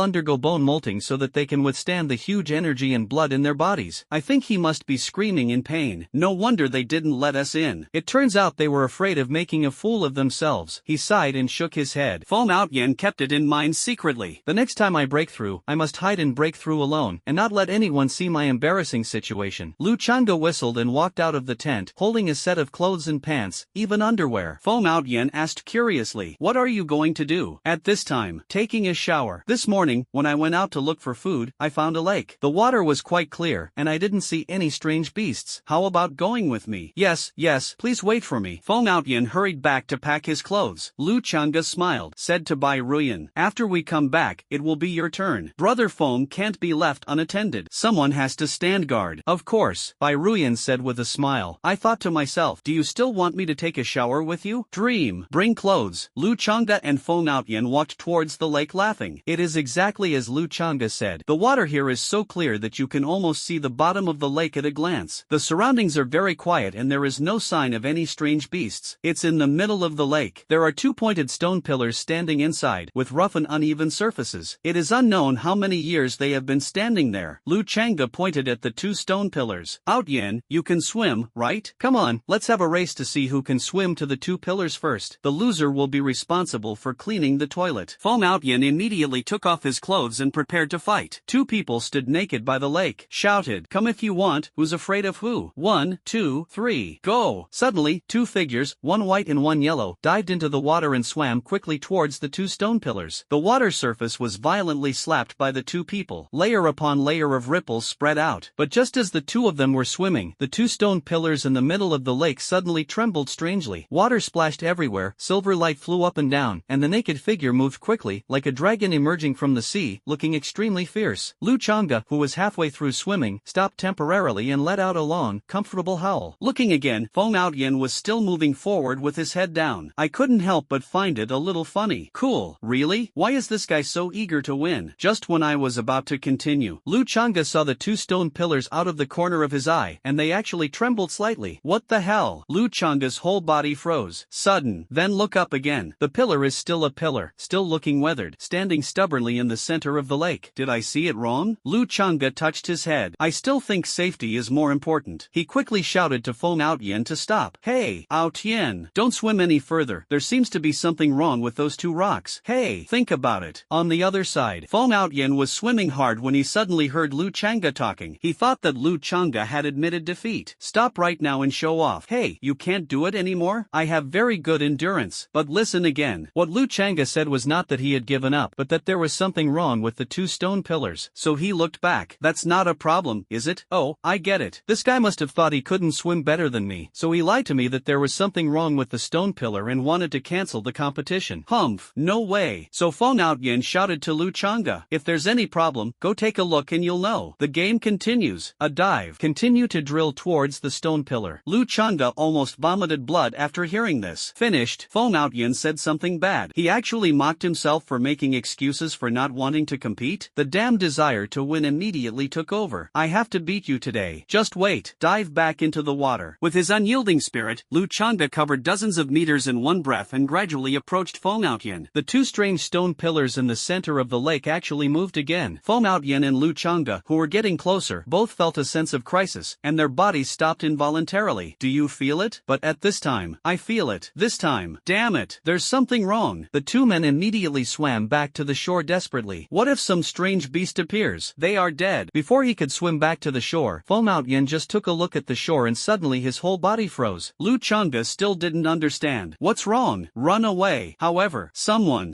undergo bone molting so that they can withstand the huge energy and blood in their bodies. I think he must be screaming in pain. No wonder they didn't let us in. It turns out they were afraid of making a fool of themselves. He sighed and shook his head. Feng Outyin kept it in mind secretly. The next time I break through, I must hide and break through alone, and not let anyone see my embarrassing situation. Lu Changa whistled and walked out of the tent, holding a set of clothes and pants, even underwear. Feng Outyin asked curiously, "What are you going to do?" At this time, taking a shower. This morning, when I went out to look for food, I found a lake. The water was quite clear, and I didn't see any strange beasts. How about going with me? Yes, please wait for me. Feng Outyin hurried back to pack his clothes. Lu Changa smiled, said to Bai Ruyan, "After we come back, it will be your turn. Brother Feng can't be left unattended. Someone has to stand guard." "Of course," Bai Ruyan said with a smile. I thought to myself, do you still want me to take a shower with you? Dream. Bring clothes. Lu Changa and Feng Outyin walked towards the lake laughing. It is exactly as Lu Changa said. The water here is so clear that you can almost see the bottom of the lake at a glance. The surroundings are very quiet and there is no sign of any strange beasts. It's in the middle of the lake. There are 2 pointed stone pillars standing inside, with rough and uneven surfaces. It is unknown how many years they have been standing there. Lu Changa pointed at the 2 stone pillars. Outyin, you can swim, right? Come on, let's have a race to see who can swim to the 2 pillars first. The loser will be responsible for cleaning the toilet. Feng Outyin immediately took off his clothes and prepared to fight. 2 people stood naked by the lake, shouted, "Come if you want, who's afraid of who? 1, 2, 3, go!" Suddenly, 2 figures, one white and one yellow, dived into the water and swam quickly towards the 2 stone pillars. The water surface was violently slapped by the 2 people. Layer upon layer of ripples spread out. But just as the 2 of them were swimming, the 2 stone stone pillars in the middle of the lake suddenly trembled strangely. Water splashed everywhere, silver light flew up and down, and the naked figure moved quickly, like a dragon emerging from the sea, looking extremely fierce. Lu Chang'e, who was halfway through swimming, stopped temporarily and let out a long, comfortable howl. Looking again, Feng Outyin was still moving forward with his head down. I couldn't help but find it a little funny. Cool, really? Why is this guy so eager to win? Just when I was about to continue, Lu Chang'e saw the two stone pillars out of the corner of his eye, and they actually trembled slightly. What the hell? Lu Chang'e's whole body froze. Sudden. Then look up again. The pillar is still a pillar, still looking weathered, standing stubbornly in the center of the lake. Did I see it wrong? Lu Chang'e touched his head. I still think safety is more important. He quickly shouted to Feng Outyin to stop. Hey, Outyin, don't swim any further. There seems to be something wrong with those two rocks. Hey, think about it. On the other side, Feng Outyin was swimming hard when he suddenly heard Lu Chang'e talking. He thought that Lu Chang'e had admitted defeat. Stop right now and show off. Hey, you can't do it anymore? I have very good endurance. But listen again. What Lu Chang'e said was not that he had given up, but that there was something wrong with the two stone pillars. So he looked back. That's not a problem, is it? Oh, I get it. This guy must have thought he couldn't swim better than me, so he lied to me that there was something wrong with the stone pillar and wanted to cancel the competition. Humph, no way. So Feng Outyin shouted to Lu Chang'e, if there's any problem, go take a look and you'll know. The game continues. A dive. Continue to drill towards the stone pillar. Lu Chang'e almost vomited blood after hearing this. Finished, Feng Outyin said something bad. He actually mocked himself for making excuses for not wanting to compete. The damn desire to win immediately took over. I have to beat you today. Just wait. Dive back into the water. With his unyielding spirit, Lu Chang'e covered dozens of meters in one breath and gradually approached Feng Outyin. The two strange stone pillars in the center of the lake actually moved again. Feng Outyin and Lu Chang'e, who were getting closer, both felt a sense of crisis, and their bodies stopped involuntarily. Do you feel it? But at this time, I feel it. This time, damn it, there's something wrong. The two men immediately swam back to the shore desperately. What if some strange beast appears? They are dead. Before he could swim back to the shore, Feng Outyin just took a look at the shore and suddenly his whole body froze. Lu Chang'e still didn't understand. What's wrong? Run away. However,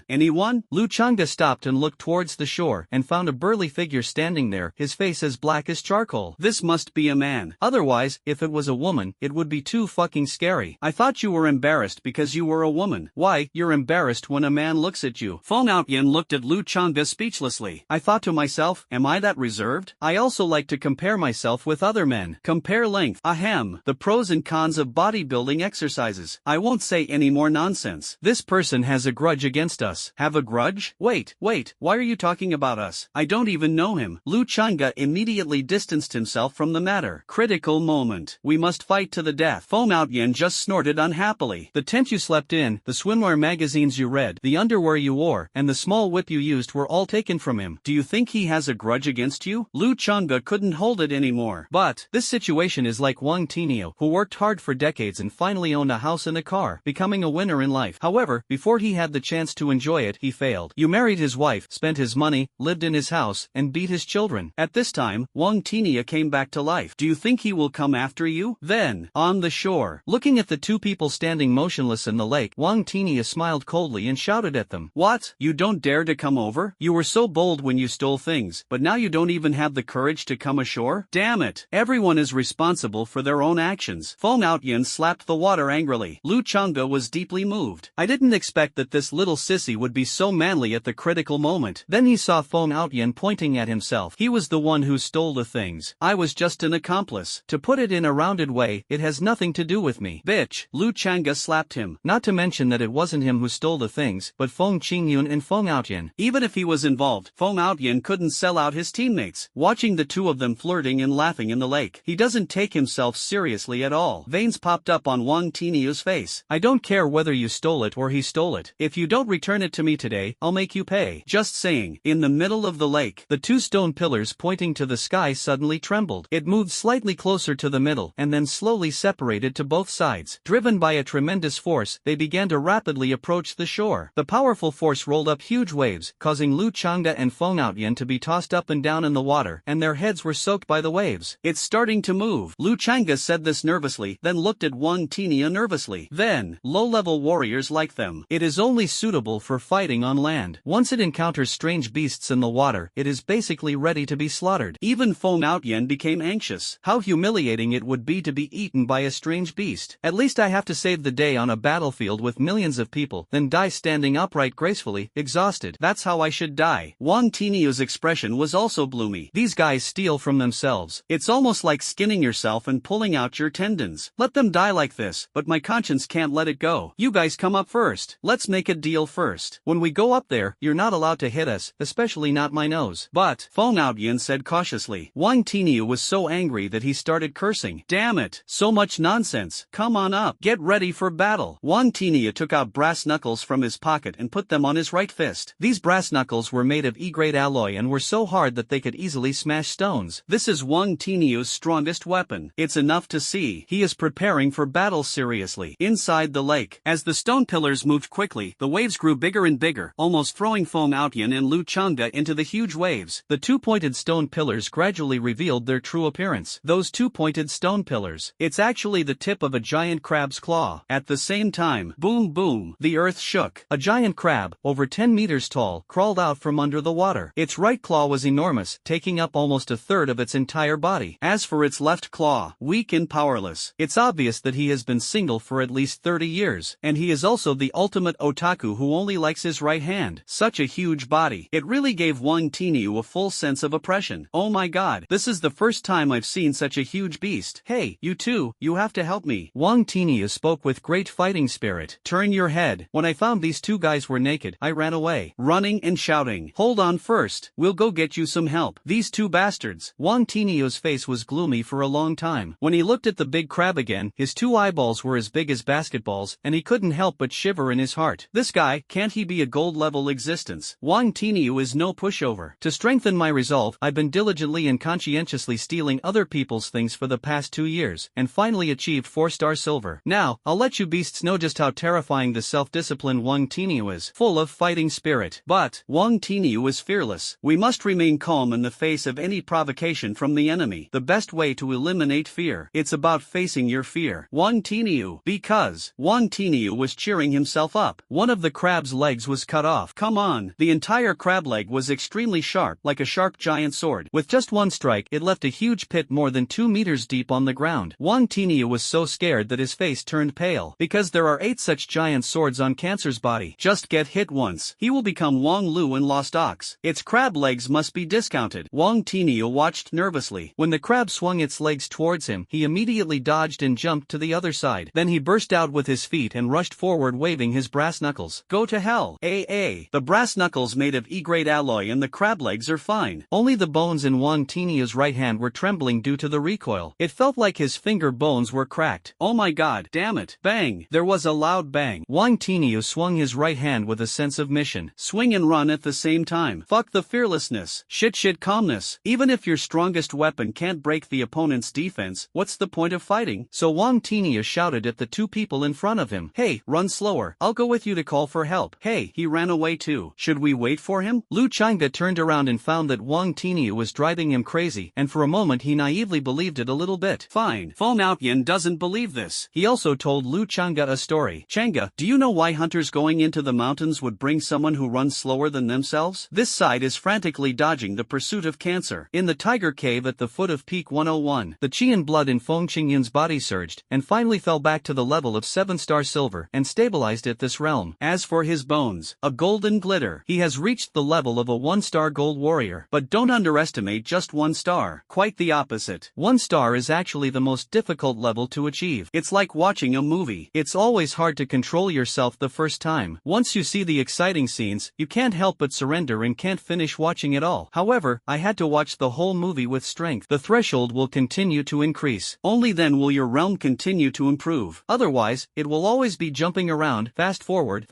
anyone? Lu Chang'e stopped and looked towards the shore and found a burly figure standing there, his face as black as charcoal. This must be a man. Otherwise, if it was a woman, it would be too fucking scary. I thought you were embarrassed because you were a woman. Why, you're embarrassed when a man looks at you. Feng Outyin looked at Lu Chang'e speechlessly. I thought to myself, am I that reserved? I also like to compare myself with other men. Compare length. Ahem. The pros and cons of bodybuilding exercises. I won't say any more nonsense. This person has a grudge against us. Have a grudge? Wait, why are you talking about us? I don't even know him. Lu Chang'e immediately distanced himself from the matter. Critical moment. We must fight to the death. Feng Outyin just snorted unhappily. The tent you slept in, the swimwear magazines you read, the underwear you wore, and the small whip you used were all taken from him. Do you think he has a grudge against you? Lu Chang'e couldn't hold it anymore. But this situation is like Wang Tinio, who worked hard for decades and finally owned a house and a car, becoming a winner in life. However, before he had the chance to enjoy it, he failed. You married his wife, spent his money, lived in his house, and beat his children. At this time, Wang Tinio came back to life. Do you think he will come after you? Then, on the shore, looking at the two people standing motionless in the lake, Wang Tinio smiled coldly and shouted at them. What? You don't dare to come over? You were so bold when you stole things, but now you don't even have the courage to come ashore? Damn it. Everyone is responsible for their own actions. Feng Outyin slapped the water angrily. Lu Chang'e was deeply moved. I didn't expect that this little sissy would be so manly at the critical moment. Then he saw Feng Outyin pointing at himself. He was the one who stole the things. I was just an accomplice. To put it in a rounded way, it has nothing to do with me. Bitch. Lu Chang'e slapped him. Not to mention that it wasn't him who stole the things, but Feng Qingyun and Feng Outyin. Even if he was involved, Feng Outyin couldn't sell out his teammates. Watching the two of them flirting and laughing in the lake, he doesn't take himself seriously at all. Veins popped up on Wang Tinio's face. I don't care whether you stole it or he stole it. If you don't return it to me today, I'll make you pay. Just saying. In the middle of the lake, the two stone pillars pointing to the sky suddenly trembled. It moved slightly closer to the middle and then slowly separated to both sides. Driven by a tremendous force, they began to rapidly approach the shore. The powerful force rolled up huge waves, causing Lu Chang'e and Feng Outyin to be tossed up and down in the water, and their heads were soaked by the waves. It's starting to move. Lu Chang'e said this nervously, then looked at Wang Tinio nervously. Then, low-level warriors like them. It is only suitable for fighting on land. Once it encounters strange beasts in the water, it is basically ready to be slaughtered. Even Feng Outyin became anxious. How humiliating challenging it would be to be eaten by a strange beast. At least I have to save the day on a battlefield with millions of people, then die standing upright gracefully, exhausted. That's how I should die. Wang Tinio's expression was also gloomy. These guys steal from themselves. It's almost like skinning yourself and pulling out your tendons. Let them die like this, but my conscience can't let it go. You guys come up first. Let's make a deal first. When we go up there, you're not allowed to hit us, especially not my nose. But, Feng Outyin said cautiously. Wang Tinio was so angry that he started cursing. Damn it, so much nonsense. Come on up. Get ready for battle. Wang Tinio took out brass knuckles from his pocket and put them on his right fist. These brass knuckles were made of E-grade alloy and were so hard that they could easily smash stones. This is Wang Tinio's strongest weapon. It's enough to see. He is preparing for battle seriously. Inside the lake, as the stone pillars moved quickly, the waves grew bigger and bigger, almost throwing Feng Outyin and Lu Changde into the huge waves. The two-pointed stone pillars gradually revealed their true appearance. Those two-pointed stone pillars. It's actually the tip of a giant crab's claw. At the same time, boom boom, the earth shook. A giant crab, over 10 meters tall, crawled out from under the water. Its right claw was enormous, taking up almost a third of its entire body. As for its left claw, weak and powerless. It's obvious that he has been single for at least 30 years, and he is also the ultimate otaku who only likes his right hand. Such a huge body. It really gave Wang Tinio a full sense of oppression. Oh my god, this is the first time I've seen such a huge beast. Hey, you two, you have to help me. Wang Tinio spoke with great fighting spirit. Turn your head. When I found these two guys were naked, I ran away, running and shouting. Hold on first, we'll go get you some help. These two bastards. Wang Tinio's face was gloomy for a long time. When he looked at the big crab again, his two eyeballs were as big as basketballs, and he couldn't help but shiver in his heart. This guy, can't he be a gold-level existence? Wang Tinio is no pushover. To strengthen my resolve, I've been diligently and conscientiously stealing other people's things for the past 2 years, and finally achieved 4-star silver. Now, I'll let you beasts know just how terrifying the self-disciplined Wang Tinio is, full of fighting spirit. But, Wang Tinio is fearless. We must remain calm in the face of any provocation from the enemy. The best way to eliminate fear. It's about facing your fear. Wang Tinio. Because, Wang Tinio was cheering himself up. One of the crab's legs was cut off. Come on. The entire crab leg was extremely sharp, like a sharp giant sword. With just one strike, it left a huge pit more than 2 meters deep on the ground. Wang Tinio was so scared that his face turned pale. Because there are 8 such giant swords on Cancer's body. Just get hit once. He will become Wang Lu in Lost Ox. Its crab legs must be discounted. Wang Tinio watched nervously. When the crab swung its legs towards him, he immediately dodged and jumped to the other side. Then he burst out with his feet and rushed forward waving his brass knuckles. Go to hell. The brass knuckles made of E-grade alloy and the crab legs are fine. Only the bones in Wang Tinio's right hand were trembling due to the recoil. It felt like his finger bones were cracked. Oh my god, damn it. Bang. There was a loud bang. Wang Tinio swung his right hand with a sense of mission. Swing and run at the same time. Fuck the fearlessness. Shit calmness. Even if your strongest weapon can't break the opponent's defense, what's the point of fighting? So Wang Tinio shouted at the two people in front of him. Hey, run slower. I'll go with you to call for help. Hey, he ran away too. Should we wait for him? Lu Changde turned around and found that Wang Tinio was driving him crazy, and for a moment he naively believed it a little bit. Fine. Feng Outyin doesn't believe this. He also told Lu Changde a story. Changde, do you know why hunters going into the mountains would bring someone who runs slower than themselves? This side is frantically dodging the pursuit of Cancer. In the tiger cave at the foot of Peak 101, the chi and blood in Feng Qingyun's body surged, and finally fell back to the level of 7-star silver, and stabilized at this realm. As for his bones, a golden glitter. He has reached the level of a 1-star gold warrior. But don't underestimate just 1 star. Quite the opposite. 1 star is actually the most difficult level to achieve. It's like watching a movie. It's always hard to control yourself the first time. Once you see the exciting scenes, you can't help but surrender and can't finish watching it all. However, I had to watch the whole movie with strength. The threshold will continue to increase. Only then will your realm continue to improve. Otherwise, it will always be jumping around, fast forward,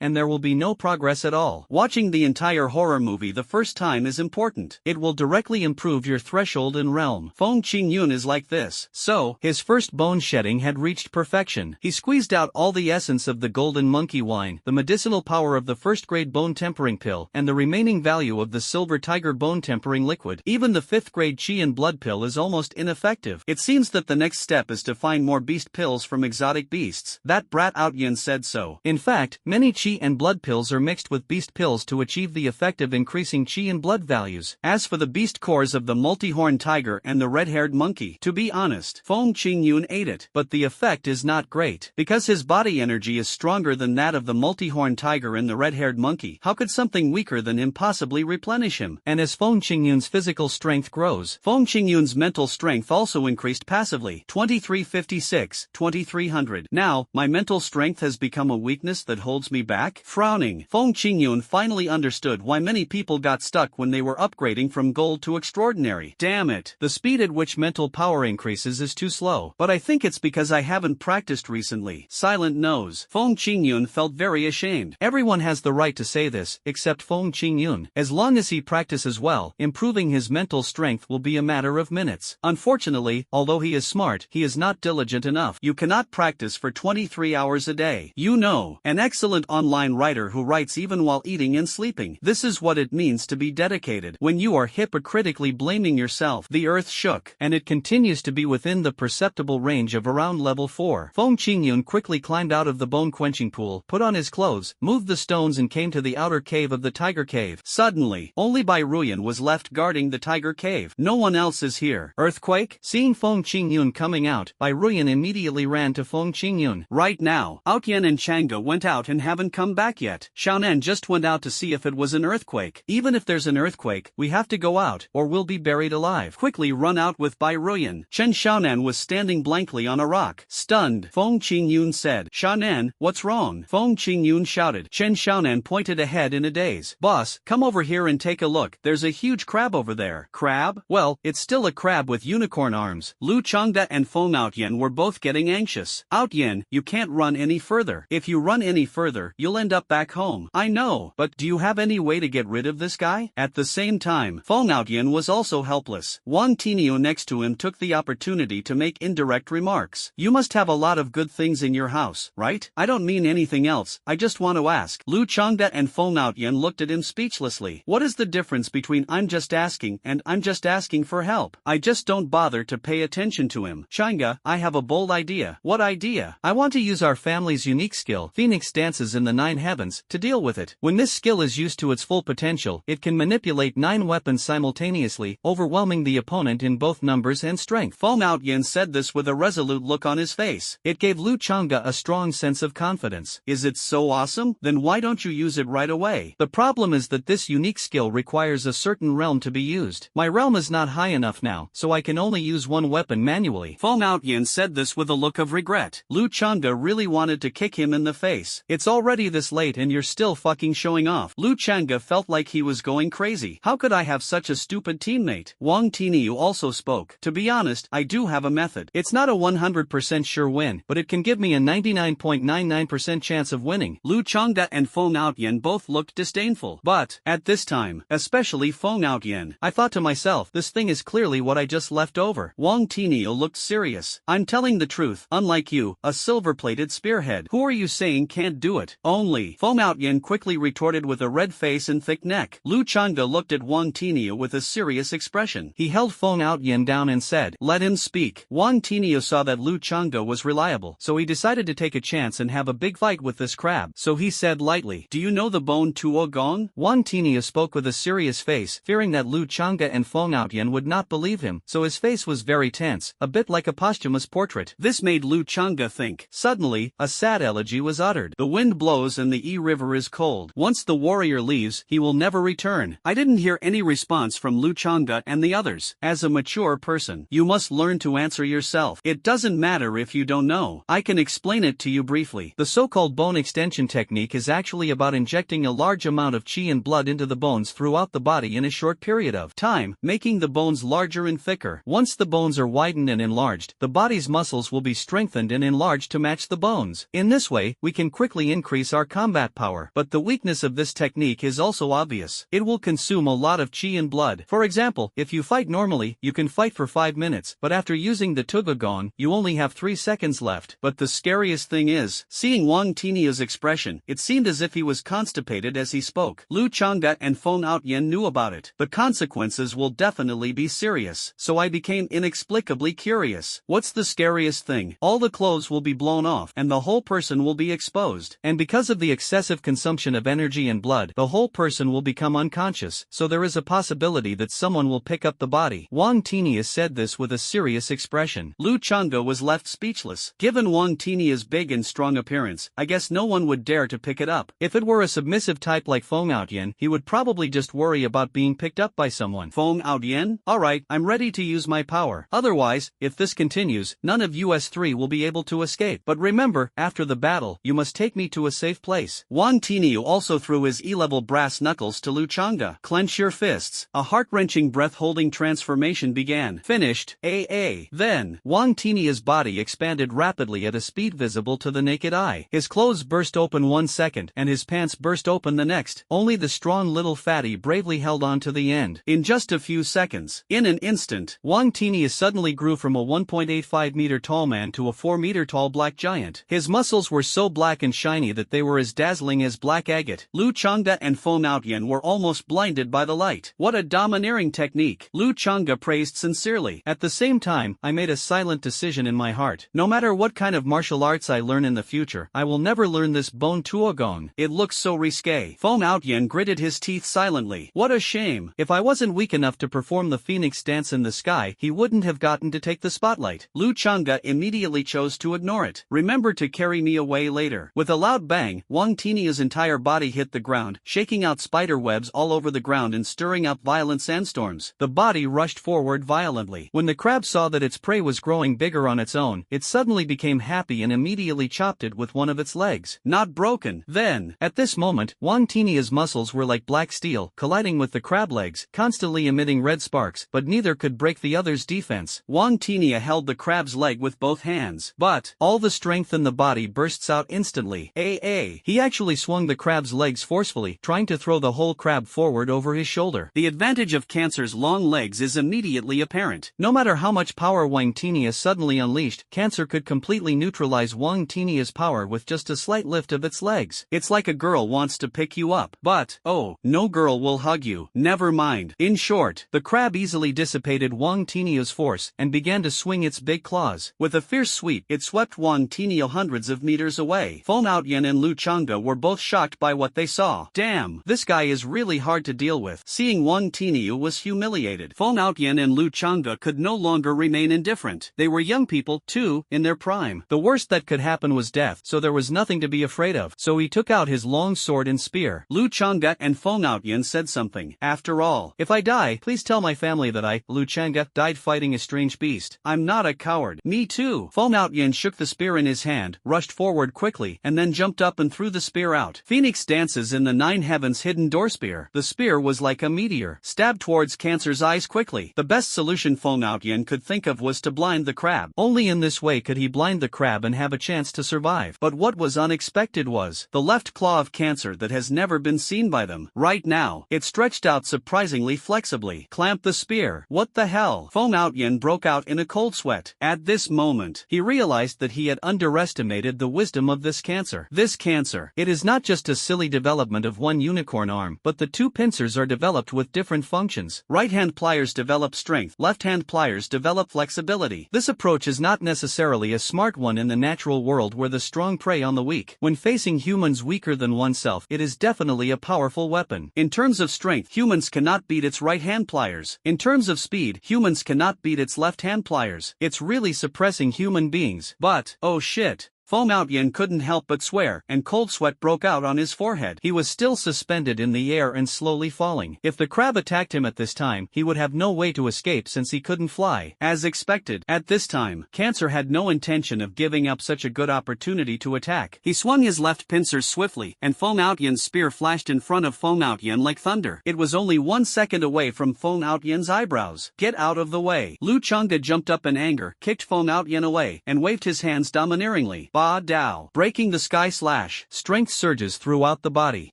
and there will be no progress at all. Watching the entire horror movie the first time is important. It will directly improve your threshold and realm. Feng Qingyun is like this. So, his first bone shedding had reached perfection. He squeezed out all the essence of the golden monkey wine, the medicinal power of the first-grade bone tempering pill, and the remaining value of the silver tiger bone tempering liquid. Even the 5th-grade chi and blood pill is almost ineffective. It seems that the next step is to find more beast pills from exotic beasts. That brat Outyin said so. In fact, many chi and blood pills are mixed with beast pills to achieve the effect of increasing chi and blood values. As for the beast cores of the multi-horned tiger and the red-haired monkey, monkey. To be honest, Feng Qingyun ate it, but the effect is not great. Because his body energy is stronger than that of the multi-horned tiger and the red-haired monkey, how could something weaker than him possibly replenish him? And as Feng Qingyun's physical strength grows, Feng Qingyun's mental strength also increased passively. 2356, 2300. Now, my mental strength has become a weakness that holds me back? Frowning, Feng Qingyun finally understood why many people got stuck when they were upgrading from gold to extraordinary. Damn it, the speed at which mental power increases is too slow. But I think it's because I haven't practiced recently. Silent nose. Feng Qingyun felt very ashamed. Everyone has the right to say this, except Feng Qingyun. As long as he practices well, improving his mental strength will be a matter of minutes. Unfortunately, although he is smart, he is not diligent enough. You cannot practice for 23 hours a day. You know, an excellent online writer who writes even while eating and sleeping. This is what it means to be dedicated. When you are hypocritically blaming yourself, the earth shook, and it continues to be within the perceptible range of around level 4. Feng Qingyun quickly climbed out of the bone-quenching pool, put on his clothes, moved the stones and came to the outer cave of the tiger cave. Suddenly, only Bai Ruyan was left guarding the tiger cave. No one else is here. Earthquake? Seeing Feng Qingyun coming out, Bai Ruyan immediately ran to Feng Qingyun. Right now, Outyan and Chang'e went out and haven't come back yet. Xiaonan just went out to see if it was an earthquake. Even if there's an earthquake, we have to go out, or we'll be buried alive. Quickly run out with Bai Ruyan. Chen Xiaonan was standing blankly on a rock. Stunned, Feng Qingyun said, Xiaonan, what's wrong? Feng Qingyun shouted. Chen Xiaonan pointed ahead in a daze. Boss, come over here and take a look. There's a huge crab over there. Crab? Well, it's still a crab with unicorn arms. Lu Changde and Feng Outyan were both getting anxious. Outyan, you can't run any further. If you run any further, you'll end up back home. I know, but do you have any way to get rid of this guy? At the same time, Feng Outyan was also helpless. Wang Tinio next to him took the opportunity to make indirect remarks. You must have a lot of good things in your house, right? I don't mean anything else, I just want to ask. Lu Changde and Feng Outyan looked at him speechlessly. What is the difference between I'm just asking and I'm just asking for help? I just don't bother to pay attention to him. Chang'e, I have a bold idea. What idea? I want to use our family's unique skill, Phoenix dances in the 9 heavens, to deal with it. When this skill is used to its full potential, it can manipulate 9 weapons simultaneously, overwhelming the opponent in both numbers and strength. Feng Outyan said this with a resolute look on his face. It gave Lu Chang'e a strong sense of confidence. Is it so awesome? Then why don't you use it right away? The problem is that this unique skill requires a certain realm to be used. My realm is not high enough now, so I can only use one weapon manually. Feng Outyan said this with a look of regret. Lu Chang'e really wanted to kick him in the face. It's already this late and you're still fucking showing off. Lu Chang'e felt like he was going crazy. How could I have such a stupid teammate? Wang Tiniu also spoke. To be honest, I do have a method. It's not a 100% sure win, but it can give me a 99.99% chance of winning. Lu Chang'e and Feng Outyan both looked disdainful. But, at this time, especially Feng Outyan, I thought to myself, this thing is clearly what I just left over. Wang Tiniu looked serious. I'm telling the truth, unlike you, a silver-plated spearhead. Who are you saying can't do it? Only. Feng Outyan quickly retorted with a red face and thick neck. Lu Chang'e looked at Wang Tiniu with a serious expression. He held Feng Outyan down and said, let him speak. Wang Tiniu saw that Lu Chang'e was reliable, so he decided to take a chance and have a big fight with this crab. So he said lightly, do you know the bone Tuo Gong? Wang Tiniu spoke with a serious face, fearing that Lu Chang'e and Feng Outyan would not believe him, so his face was very tense, a bit like a posthumous portrait. This made Lu Chang'e think. Suddenly, a sad elegy was uttered. The wind blows and the Yi River is cold. Once the warrior leaves, he will never return. I didn't hear any response from Lu Chang'e and the others. As a mature person, you must learn to answer yourself. It doesn't matter if you don't know. I can explain it to you briefly. The so-called bone extension technique is actually about injecting a large amount of qi and blood into the bones throughout the body in a short period of time, making the bones larger and thicker. Once the bones are widened and enlarged, the body's muscles will be strengthened and enlarged to match the bones. In this way, we can quickly increase our combat power. But the weakness of this technique is also obvious. It will consume a lot of qi and blood. For example, if you fight normally, you can fight for 5 minutes, but after using the Tugagon, you only have 3 seconds left. But the scariest thing is, seeing Wang Tiniu's expression, it seemed as if he was constipated as he spoke. Lu Chang'e and Feng Outyan knew about it. The consequences will definitely be serious. So I became inexplicably curious. What's the scariest thing? All the clothes will be blown off, and the whole person will be exposed. And because of the excessive consumption of energy and blood, the whole person will become unconscious, so there is a possibility that someone will pick up the body. Wang Tinius said said this with a serious expression. Lu Chang'e was left speechless. Given Wang Tinia's big and strong appearance, I guess no one would dare to pick it up. If it were a submissive type like Feng Outyan, he would probably just worry about being picked up by someone. Feng Outyan? Alright, I'm ready to use my power. Otherwise, if this continues, none of US 3 will be able to escape. But remember, after the battle, you must take me to a safe place. Wang Tiniu also threw his E-level brass knuckles to Lu Chang'e. Clench your fists. A heart-wrenching breath-holding transformation began. Finished. Then, Wang Tinia's body expanded rapidly at a speed visible to the naked eye. His clothes burst open 1 second, and his pants burst open the next. Only the strong little fatty bravely held on to the end. In just a few seconds, in an instant, Wang Tinia suddenly grew from a 1.85-meter tall man to a 4-meter tall black giant. His muscles were so black and shiny that they were as dazzling as black agate. Lu Chang'e and Feng Outyan were almost blinded by the light. What a domineering technique! Lu Chang'e praised sincerely. At the same time, I made a silent decision in my heart. No matter what kind of martial arts I learn in the future, I will never learn this Bon Tuogong. It looks so risque. Feng Outyan gritted his teeth silently. What a shame. If I wasn't weak enough to perform the phoenix dance in the sky, he wouldn't have gotten to take the spotlight. Lu Chang'e immediately chose to ignore it. Remember to carry me away later. With a loud bang, Wang Tinia's entire body hit the ground, shaking out spider webs all over the ground and stirring up violent sandstorms. The body rushed forward violently. When the crab saw that its prey was growing bigger on its own, it suddenly became happy and immediately chopped it with one of its legs. Not broken. Then, at this moment, Wang Tinia's muscles were like black steel, colliding with the crab legs, constantly emitting red sparks, but neither could break the other's defense. Wang Tinia held the crab's leg with both hands. But, all the strength in the body bursts out instantly. He actually swung the crab's legs forcefully, trying to throw the whole crab forward over his shoulder. The advantage of Cancer's long legs is immediately apparent. No matter how much power Wang Tinia suddenly unleashed, Cancer could completely neutralize Wang Tinia's power with just a slight lift of its legs. It's like a girl wants to pick you up, but, oh, no girl will hug you. Never mind. In short, the crab easily dissipated Wang Tinia's force and began to swing its big claws. With a fierce sweep, it swept Wang Tinia hundreds of meters away. Feng Outyan and Lu Chang'e were both shocked by what they saw. Damn, this guy is really hard to deal with. Seeing Wang Tiniu was humiliated. Feng Outyan and Lu Chang'e could no longer remain indifferent. They were young people, too, in their prime. The worst that could happen was death, so there was nothing to be afraid of. So he took out his long sword and spear. Lu Chang'e and Feng Outyan said something. After all, if I die, please tell my family that I, Lu Chang'e, died fighting a strange beast. I'm not a coward. Me too. Feng Outyan shook the spear in his hand, rushed forward quickly, and then jumped up and threw the spear out. Phoenix dances in the 9 heavens hidden door spear. The spear was like a meteor, stabbed towards Cancer's eyes quickly. The best solution Feng Outyan could think of was to blind the crab. Only in this way could he blind the crab and have a chance to survive. But what was unexpected was the left claw of Cancer that has never been seen by them. Right now, it stretched out surprisingly flexibly. Clamp the spear. What the hell? Feng Outyan broke out in a cold sweat. At this moment, he realized that he had underestimated the wisdom of this Cancer. This Cancer. It is not just a silly development of one unicorn arm, but the two pincers are developed with different functions. Right-hand pliers develop strength, left-hand pliers develop flexibility. This approach is not necessarily a smart one in the natural world where the strong prey on the weak. When facing humans weaker than oneself, it is definitely a powerful weapon. In terms of strength, humans cannot beat its right-hand pliers. In terms of speed, humans cannot beat its left-hand pliers. It's really suppressing human beings. But, oh shit. Feng Outyan couldn't help but swear, and cold sweat broke out on his forehead. He was still suspended in the air and slowly falling. If the crab attacked him at this time, he would have no way to escape since he couldn't fly. As expected, at this time, Cancer had no intention of giving up such a good opportunity to attack. He swung his left pincers swiftly, and Feng Outyan's spear flashed in front of Feng Outyan like thunder. It was only 1 second away from Feng Outyan's eyebrows. Get out of the way. Lu Chang'e jumped up in anger, kicked Feng Outyan away, and waved his hands domineeringly. Ba Dao. Breaking the sky slash. Strength surges throughout the body.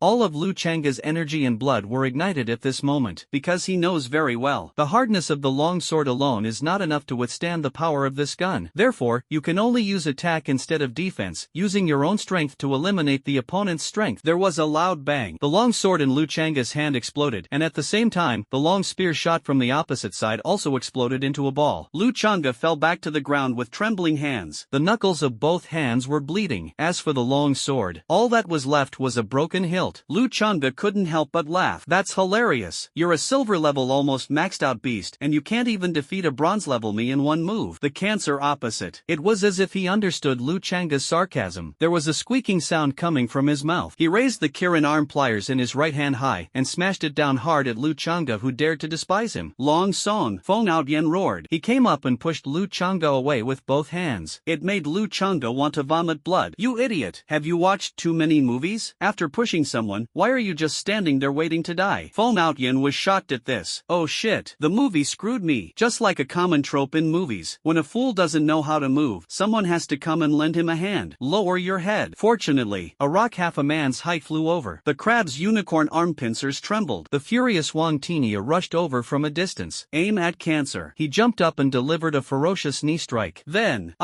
All of Lu Chang'e's energy and blood were ignited at this moment, because he knows very well, the hardness of the long sword alone is not enough to withstand the power of this gun. Therefore, you can only use attack instead of defense, using your own strength to eliminate the opponent's strength. There was a loud bang. The long sword in Lu Chang'e's hand exploded, and at the same time, the long spear shot from the opposite side also exploded into a ball. Lu Chang'e fell back to the ground with trembling hands. The knuckles of both hands hands were bleeding. As for the long sword, all that was left was a broken hilt. Lu Changda couldn't help but laugh. That's hilarious. You're a silver level almost maxed out beast and you can't even defeat a bronze level me in one move. The cancer opposite. It was as if he understood Lu Changda's sarcasm. There was a squeaking sound coming from his mouth. He raised the Kirin arm pliers in his right hand high and smashed it down hard at Lu Changda, who dared to despise him. Long song, Feng Outyen roared. He came up and pushed Lu Changda away with both hands. It made Lu Changda want to vomit blood. You idiot! Have you watched too many movies? After pushing someone, why are you just standing there waiting to die? Feng Outyen was shocked at this. Oh shit, the movie screwed me. Just like a common trope in movies, when a fool doesn't know how to move, someone has to come and lend him a hand. Lower your head. Fortunately, a rock half a man's height flew over. The crab's unicorn arm pincers trembled. The furious Wang Tinia rushed over from a distance. Aim at cancer. He jumped up and delivered a ferocious knee strike. Then,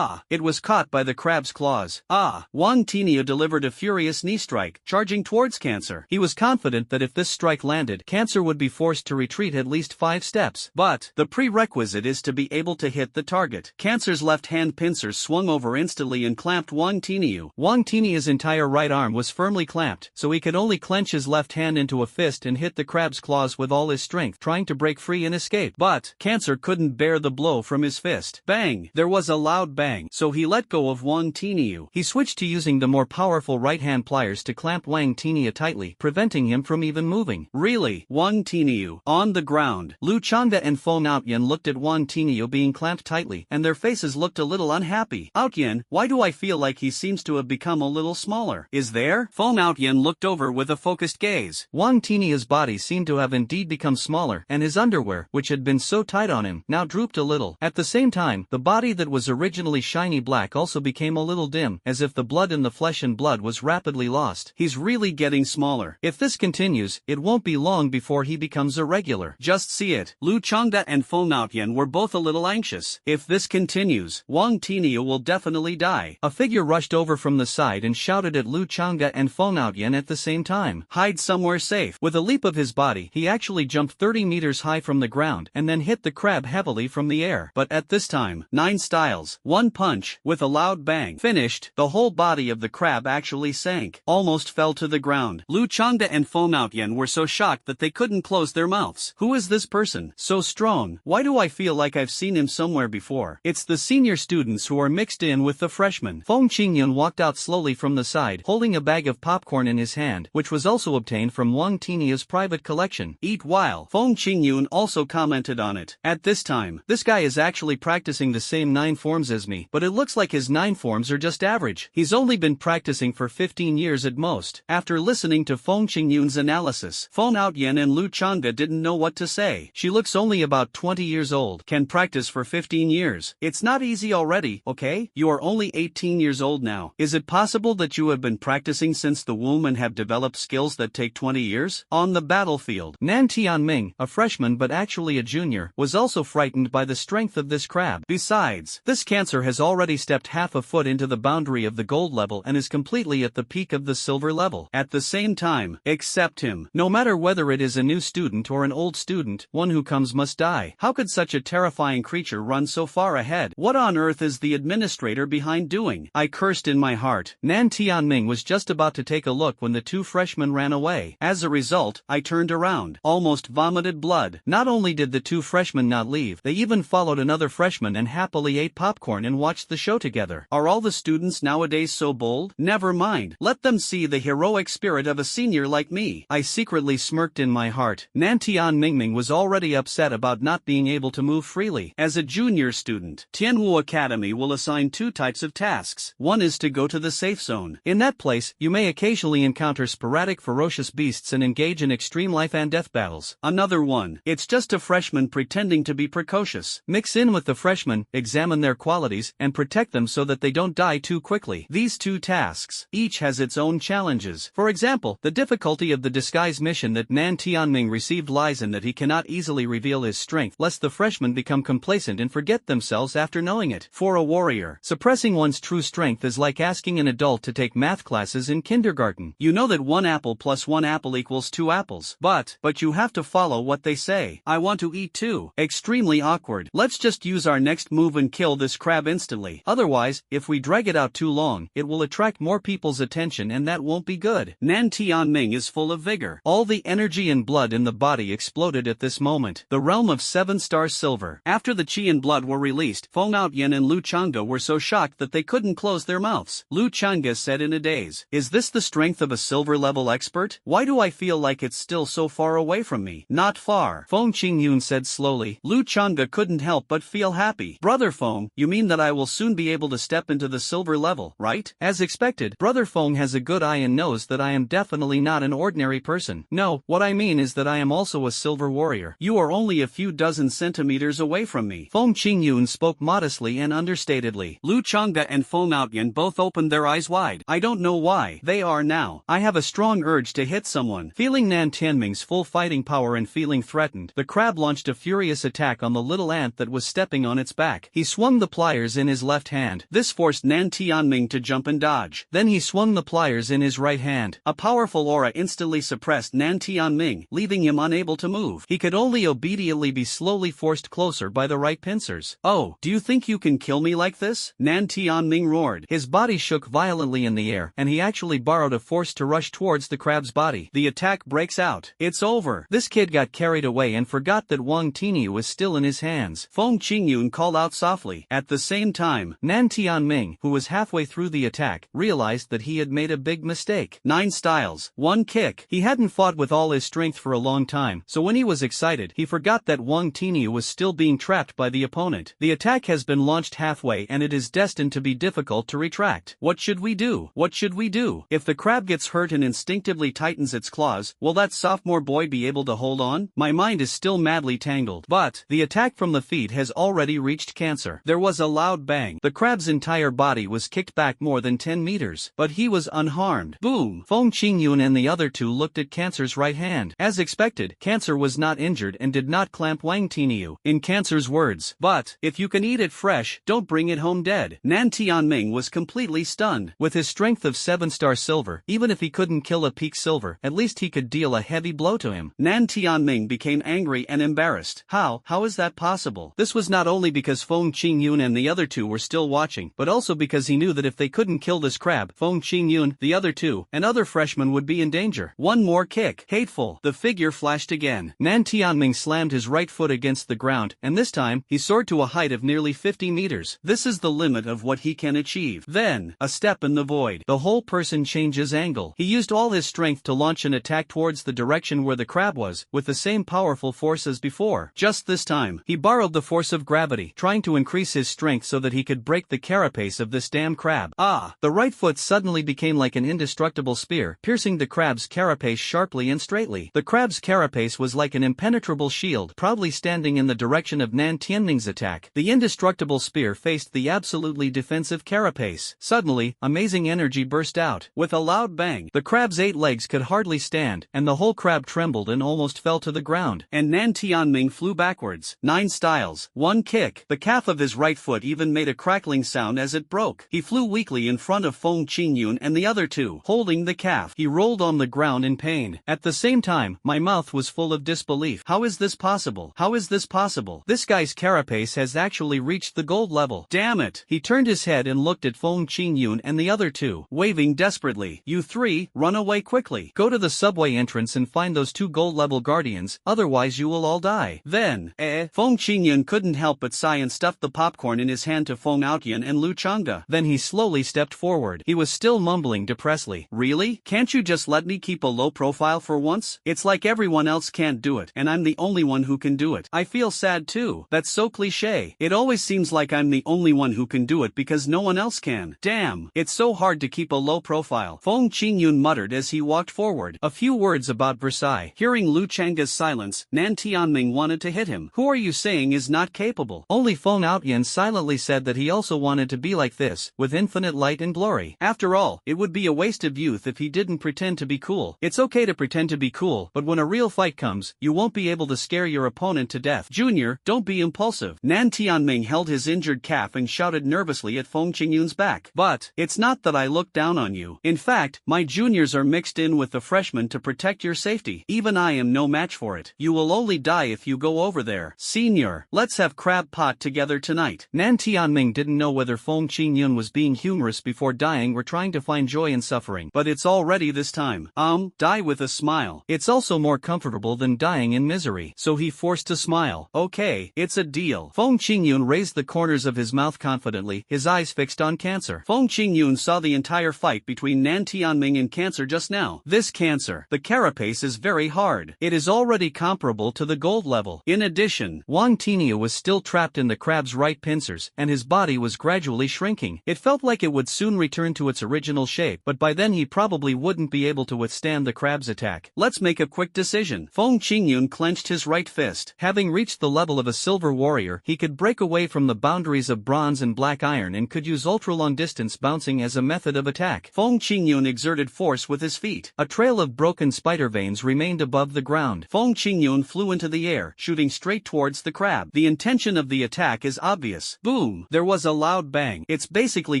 it was caught by the crab's claws. Wang Tinia delivered a furious knee strike, charging towards cancer. He was confident that if this strike landed, cancer would be forced to retreat at least 5 steps. But the prerequisite is to be able to hit the target. Cancer's left hand pincers swung over instantly and clamped Wang Tiniu. Wang Tinia's entire right arm was firmly clamped, so he could only clench his left hand into a fist and hit the crab's claws with all his strength, trying to break free and escape. But cancer couldn't bear the blow from his fist. Bang! There was a loud bang, so he let go of Wang Tiniu. He switched to using the more powerful right hand pliers to clamp Wang Tinia tightly, preventing him from even moving. Really? Wang Tiniu. On the ground. Lu Changda and Feng Outyen looked at Wang Tiniu being clamped tightly, and their faces looked a little unhappy. Outyen, why do I feel like he seems to have become a little smaller? Is there? Feng Outyen looked over with a focused gaze. Wang Tinia's body seemed to have indeed become smaller, and his underwear, which had been so tight on him, now drooped a little. At the same time, the body that was originally shiny black also became a little dim, as if the blood in the flesh and blood was rapidly lost. He's really getting smaller. If this continues, it won't be long before he becomes irregular. Just see it. Lu Changda and Feng Outyen were both a little anxious. If this continues, Wang Tinia will definitely die. A figure rushed over from the side and shouted at Lu Changda and Feng Outyen at the same time. Hide somewhere safe. With a leap of his body, he actually jumped 30 meters high from the ground and then hit the crab heavily from the air. But at this time, 9 styles, 1 punch, with a loud bang. Finished, the whole body of the crab actually sank, almost fell to the ground. Lu Changda and Feng Outyen were so shocked that they couldn't close their mouths. Who is this person? So strong. Why do I feel like I've seen him somewhere before? It's the senior students who are mixed in with the freshmen. Feng Qingyun walked out slowly from the side, holding a bag of popcorn in his hand, which was also obtained from Wang Tinia's private collection. Eat while. Feng Qingyun also commented on it. At this time, this guy is actually practicing the same 9 forms as me, but it looks like his 9 forms are just average. He's only been practicing for 15 years at most. After listening to Feng Qingyun's analysis, Feng Outyen and Lu Changda didn't know what to say. She looks only about 20 years old, can practice for 15 years. It's not easy already, okay? You are only 18 years old now. Is it possible that you have been practicing since the womb and have developed skills that take 20 years? On the battlefield, Nan Tianming, a freshman but actually a junior, was also frightened by the strength of this crab. Besides, this cancer has already stepped half a foot into the boundary of the gold level and is completely at the peak of the silver level. At the same time, accept him. No matter whether it is a new student or an old student, one who comes must die. How could such a terrifying creature run so far ahead? What on earth is the administrator behind doing? I cursed in my heart. Nan Tianming was just about to take a look when the 2 freshmen ran away. As a result, I turned around, almost vomited blood. Not only did the 2 freshmen not leave, they even followed another freshman and happily ate popcorn and watched the show together. Are all the students nowadays so bold? Never mind. Let them see the heroic spirit of a senior like me. I secretly smirked in my heart. Nan Tianming was already upset about not being able to move freely. As a junior student, Tianwu Academy will assign 2 types of tasks. One is to go to the safe zone. In that place, you may occasionally encounter sporadic ferocious beasts and engage in extreme life and death battles. Another one, it's just a freshman pretending to be precocious. Mix in with the freshmen, examine their qualities, and protect them so that they don't die too quickly. These 2 tasks, each has its own challenges. For example, the difficulty of the disguise mission that Nan Tianming received lies in that he cannot easily reveal his strength lest the freshmen become complacent and forget themselves after knowing it. For a warrior, suppressing one's true strength is like asking an adult to take math classes in kindergarten. You know that 1 apple plus 1 apple equals 2 apples. But you have to follow what they say. I want to eat too. Extremely awkward. Let's just use our next move and kill this crab instantly. Otherwise, if we drag it out too long, it will attract more people's attention and that won't be good. Nan Tianming is full of vigor. All the energy and blood in the body exploded at this moment. The realm of 7-star silver. After the qi and blood were released, Feng Outyan and Lu Changge were so shocked that they couldn't close their mouths. Lu Changge said in a daze, "Is this the strength of a silver-level expert? Why do I feel like it's still so far away from me?" "Not far," Feng Qingyun said slowly. Lu Changge couldn't help but feel happy. "Brother Feng, you mean that I will soon be able to step into the silver level, right?" As expected, Brother Feng has a good eye and knows that I am definitely not an ordinary person. "No, what I mean is that I am also a silver warrior. You are only a few dozen centimeters away from me." Feng Qingyun spoke modestly and understatedly. Lu Changge and Feng Outyan both opened their eyes wide. "I don't know why they are now. I have a strong urge to hit someone." Feeling Nan Tianming's full fighting power and feeling threatened, the crab launched a furious attack on the little ant that was stepping on its back. He swung the pliers in his left hand. This forced Nan Tianming to jump and dodge. Then he swung the pliers in his right hand. A powerful aura instantly suppressed Nan Tianming, leaving him unable to move. He could only obediently be slowly forced closer by the right pincers. "Oh, do you think you can kill me like this?" Nan Tianming roared. His body shook violently in the air, and he actually borrowed a force to rush towards the crab's body. The attack breaks out. "It's over." This kid got carried away and forgot that Wang Tiniu was still in his hands. Feng Qingyun called out softly. At the same time, Nan Tianming, who was halfway through the attack, realized that he had made a big mistake. 9 styles, 1 kick. He hadn't fought with all his strength for a long time, so when he was excited, he forgot that Wang Tiniu was still being trapped by the opponent. The attack has been launched halfway and it is destined to be difficult to retract. What should we do? What should we do? If the crab gets hurt and instinctively tightens its claws, will that sophomore boy be able to hold on? My mind is still madly tangled. But the attack from the feet has already reached Cancer. There was a loud bang. The crab's entire body was kicked back more than 10 meters, but he was unharmed. Boom! Feng Qingyun and the other two looked at Cancer's right hand. As expected, Cancer was not injured and did not clamp Wang Tiniu. In Cancer's words, "But if you can eat it fresh, don't bring it home dead." Nan Tianming was completely stunned. With his strength of 7-star silver, even if he couldn't kill a peak silver, at least he could deal a heavy blow to him. Nan Tianming became angry and embarrassed. How is that possible? This was not only because Feng Qingyun and the other two were still watching, but also because he knew that if they couldn't kill this crab, Feng Qingyun, the other two, and other freshmen would be in danger. One more kick. Hateful. The figure flashed again. Nan Tianming slammed his right foot against the ground, and this time, he soared to a height of nearly 50 meters. This is the limit of what he can achieve. Then, a step in the void. The whole person changes angle. He used all his strength to launch an attack towards the direction where the crab was, with the same powerful force as before. Just this time, he borrowed the force of gravity, trying to increase his strength so that he could break the carapace of this damn crab. The right foot suddenly became like an indestructible spear, piercing the crab's carapace sharply and straightly. The crab's carapace was like an impenetrable shield, proudly standing in the direction of Nan Tianming's attack. The indestructible spear faced the absolutely defensive carapace. Suddenly, amazing energy burst out. With a loud bang, the crab's 8 legs could hardly stand, and the whole crab trembled and almost fell to the ground. And Nan Tianming flew backwards. 9 styles, 1 kick. The calf of his right foot even made a crackling sound as it broke. He flew weakly in front of Feng Qingyun and the other two. Holding the calf, he rolled on the ground in pain. At the same time, my mouth was full of disbelief. How is this possible? How is this possible? This guy's carapace has actually reached the gold level. Damn it! He turned his head and looked at Feng Qingyun and the other two, waving desperately. "You three, run away quickly. Go to the subway entrance and find those 2 gold level guardians, otherwise you will all die." Then, Feng Qingyun couldn't help but sigh and stuffed the popcorn in his hand to Feng Outyan and Lu Changge. Then he slowly stepped forward. He was still mumbling depressedly. "Really? Can't you just let me keep a low profile for once? It's like everyone else can't do it, and I'm the only one who can do it. I feel sad too. That's so cliché. It always seems like I'm the only one who can do it because no one else can. Damn, it's so hard to keep a low profile." Feng Qingyun muttered as he walked forward. A few words about Versailles. Hearing Lu Changge's silence, Nan Tianming wanted to hit him. "Who are you saying is not capable?" Only Feng Outyan silently said that he also wanted to be like this, with infinite light and glory. After all, it would be a waste of youth if he didn't pretend to be cool. It's okay to pretend to be cool, but when a real fight comes, you won't be able to scare your opponent to death. "Junior, don't be impulsive." Nan Tianming held his injured calf and shouted nervously at Feng Qingyun's back. "But, it's not that I look down on you. In fact, my juniors are mixed in with the freshmen to protect your safety. Even I am no match for it. You will only die if you go over there. Senior, let's have crab pot together tonight." Nan Tianming didn't know whether Feng Qingyun was being humorous before dying or trying to find joy in suffering. But it's already this time. Die with a smile. It's also more comfortable than dying in misery. So he forced a smile. Okay, it's a deal. Feng Qingyun raised the corners of his mouth confidently, his eyes fixed on Cancer. Feng Qingyun saw the entire fight between Nan Tianming and Cancer just now. This Cancer, the carapace is very hard. It is already comparable to the gold level. In addition, Wang Tinia was still trapped in the crab's right pincers, and his body was gradually shrinking. It felt like it would soon return to its original shape, but by then he probably wouldn't be able to withstand the crab's attack. Let's make a quick decision. Feng Qingyun clenched his right fist. Having reached the level of a silver warrior, he could break away from the boundaries of bronze and black iron and could use ultra-long distance bouncing as a method of attack. Feng Qingyun exerted force with his feet. A trail of broken spider veins remained above the ground. Feng Qingyun flew into the air, shooting straight towards the crab. The intention of the attack is obvious. Boom! There was a loud bang. It's basically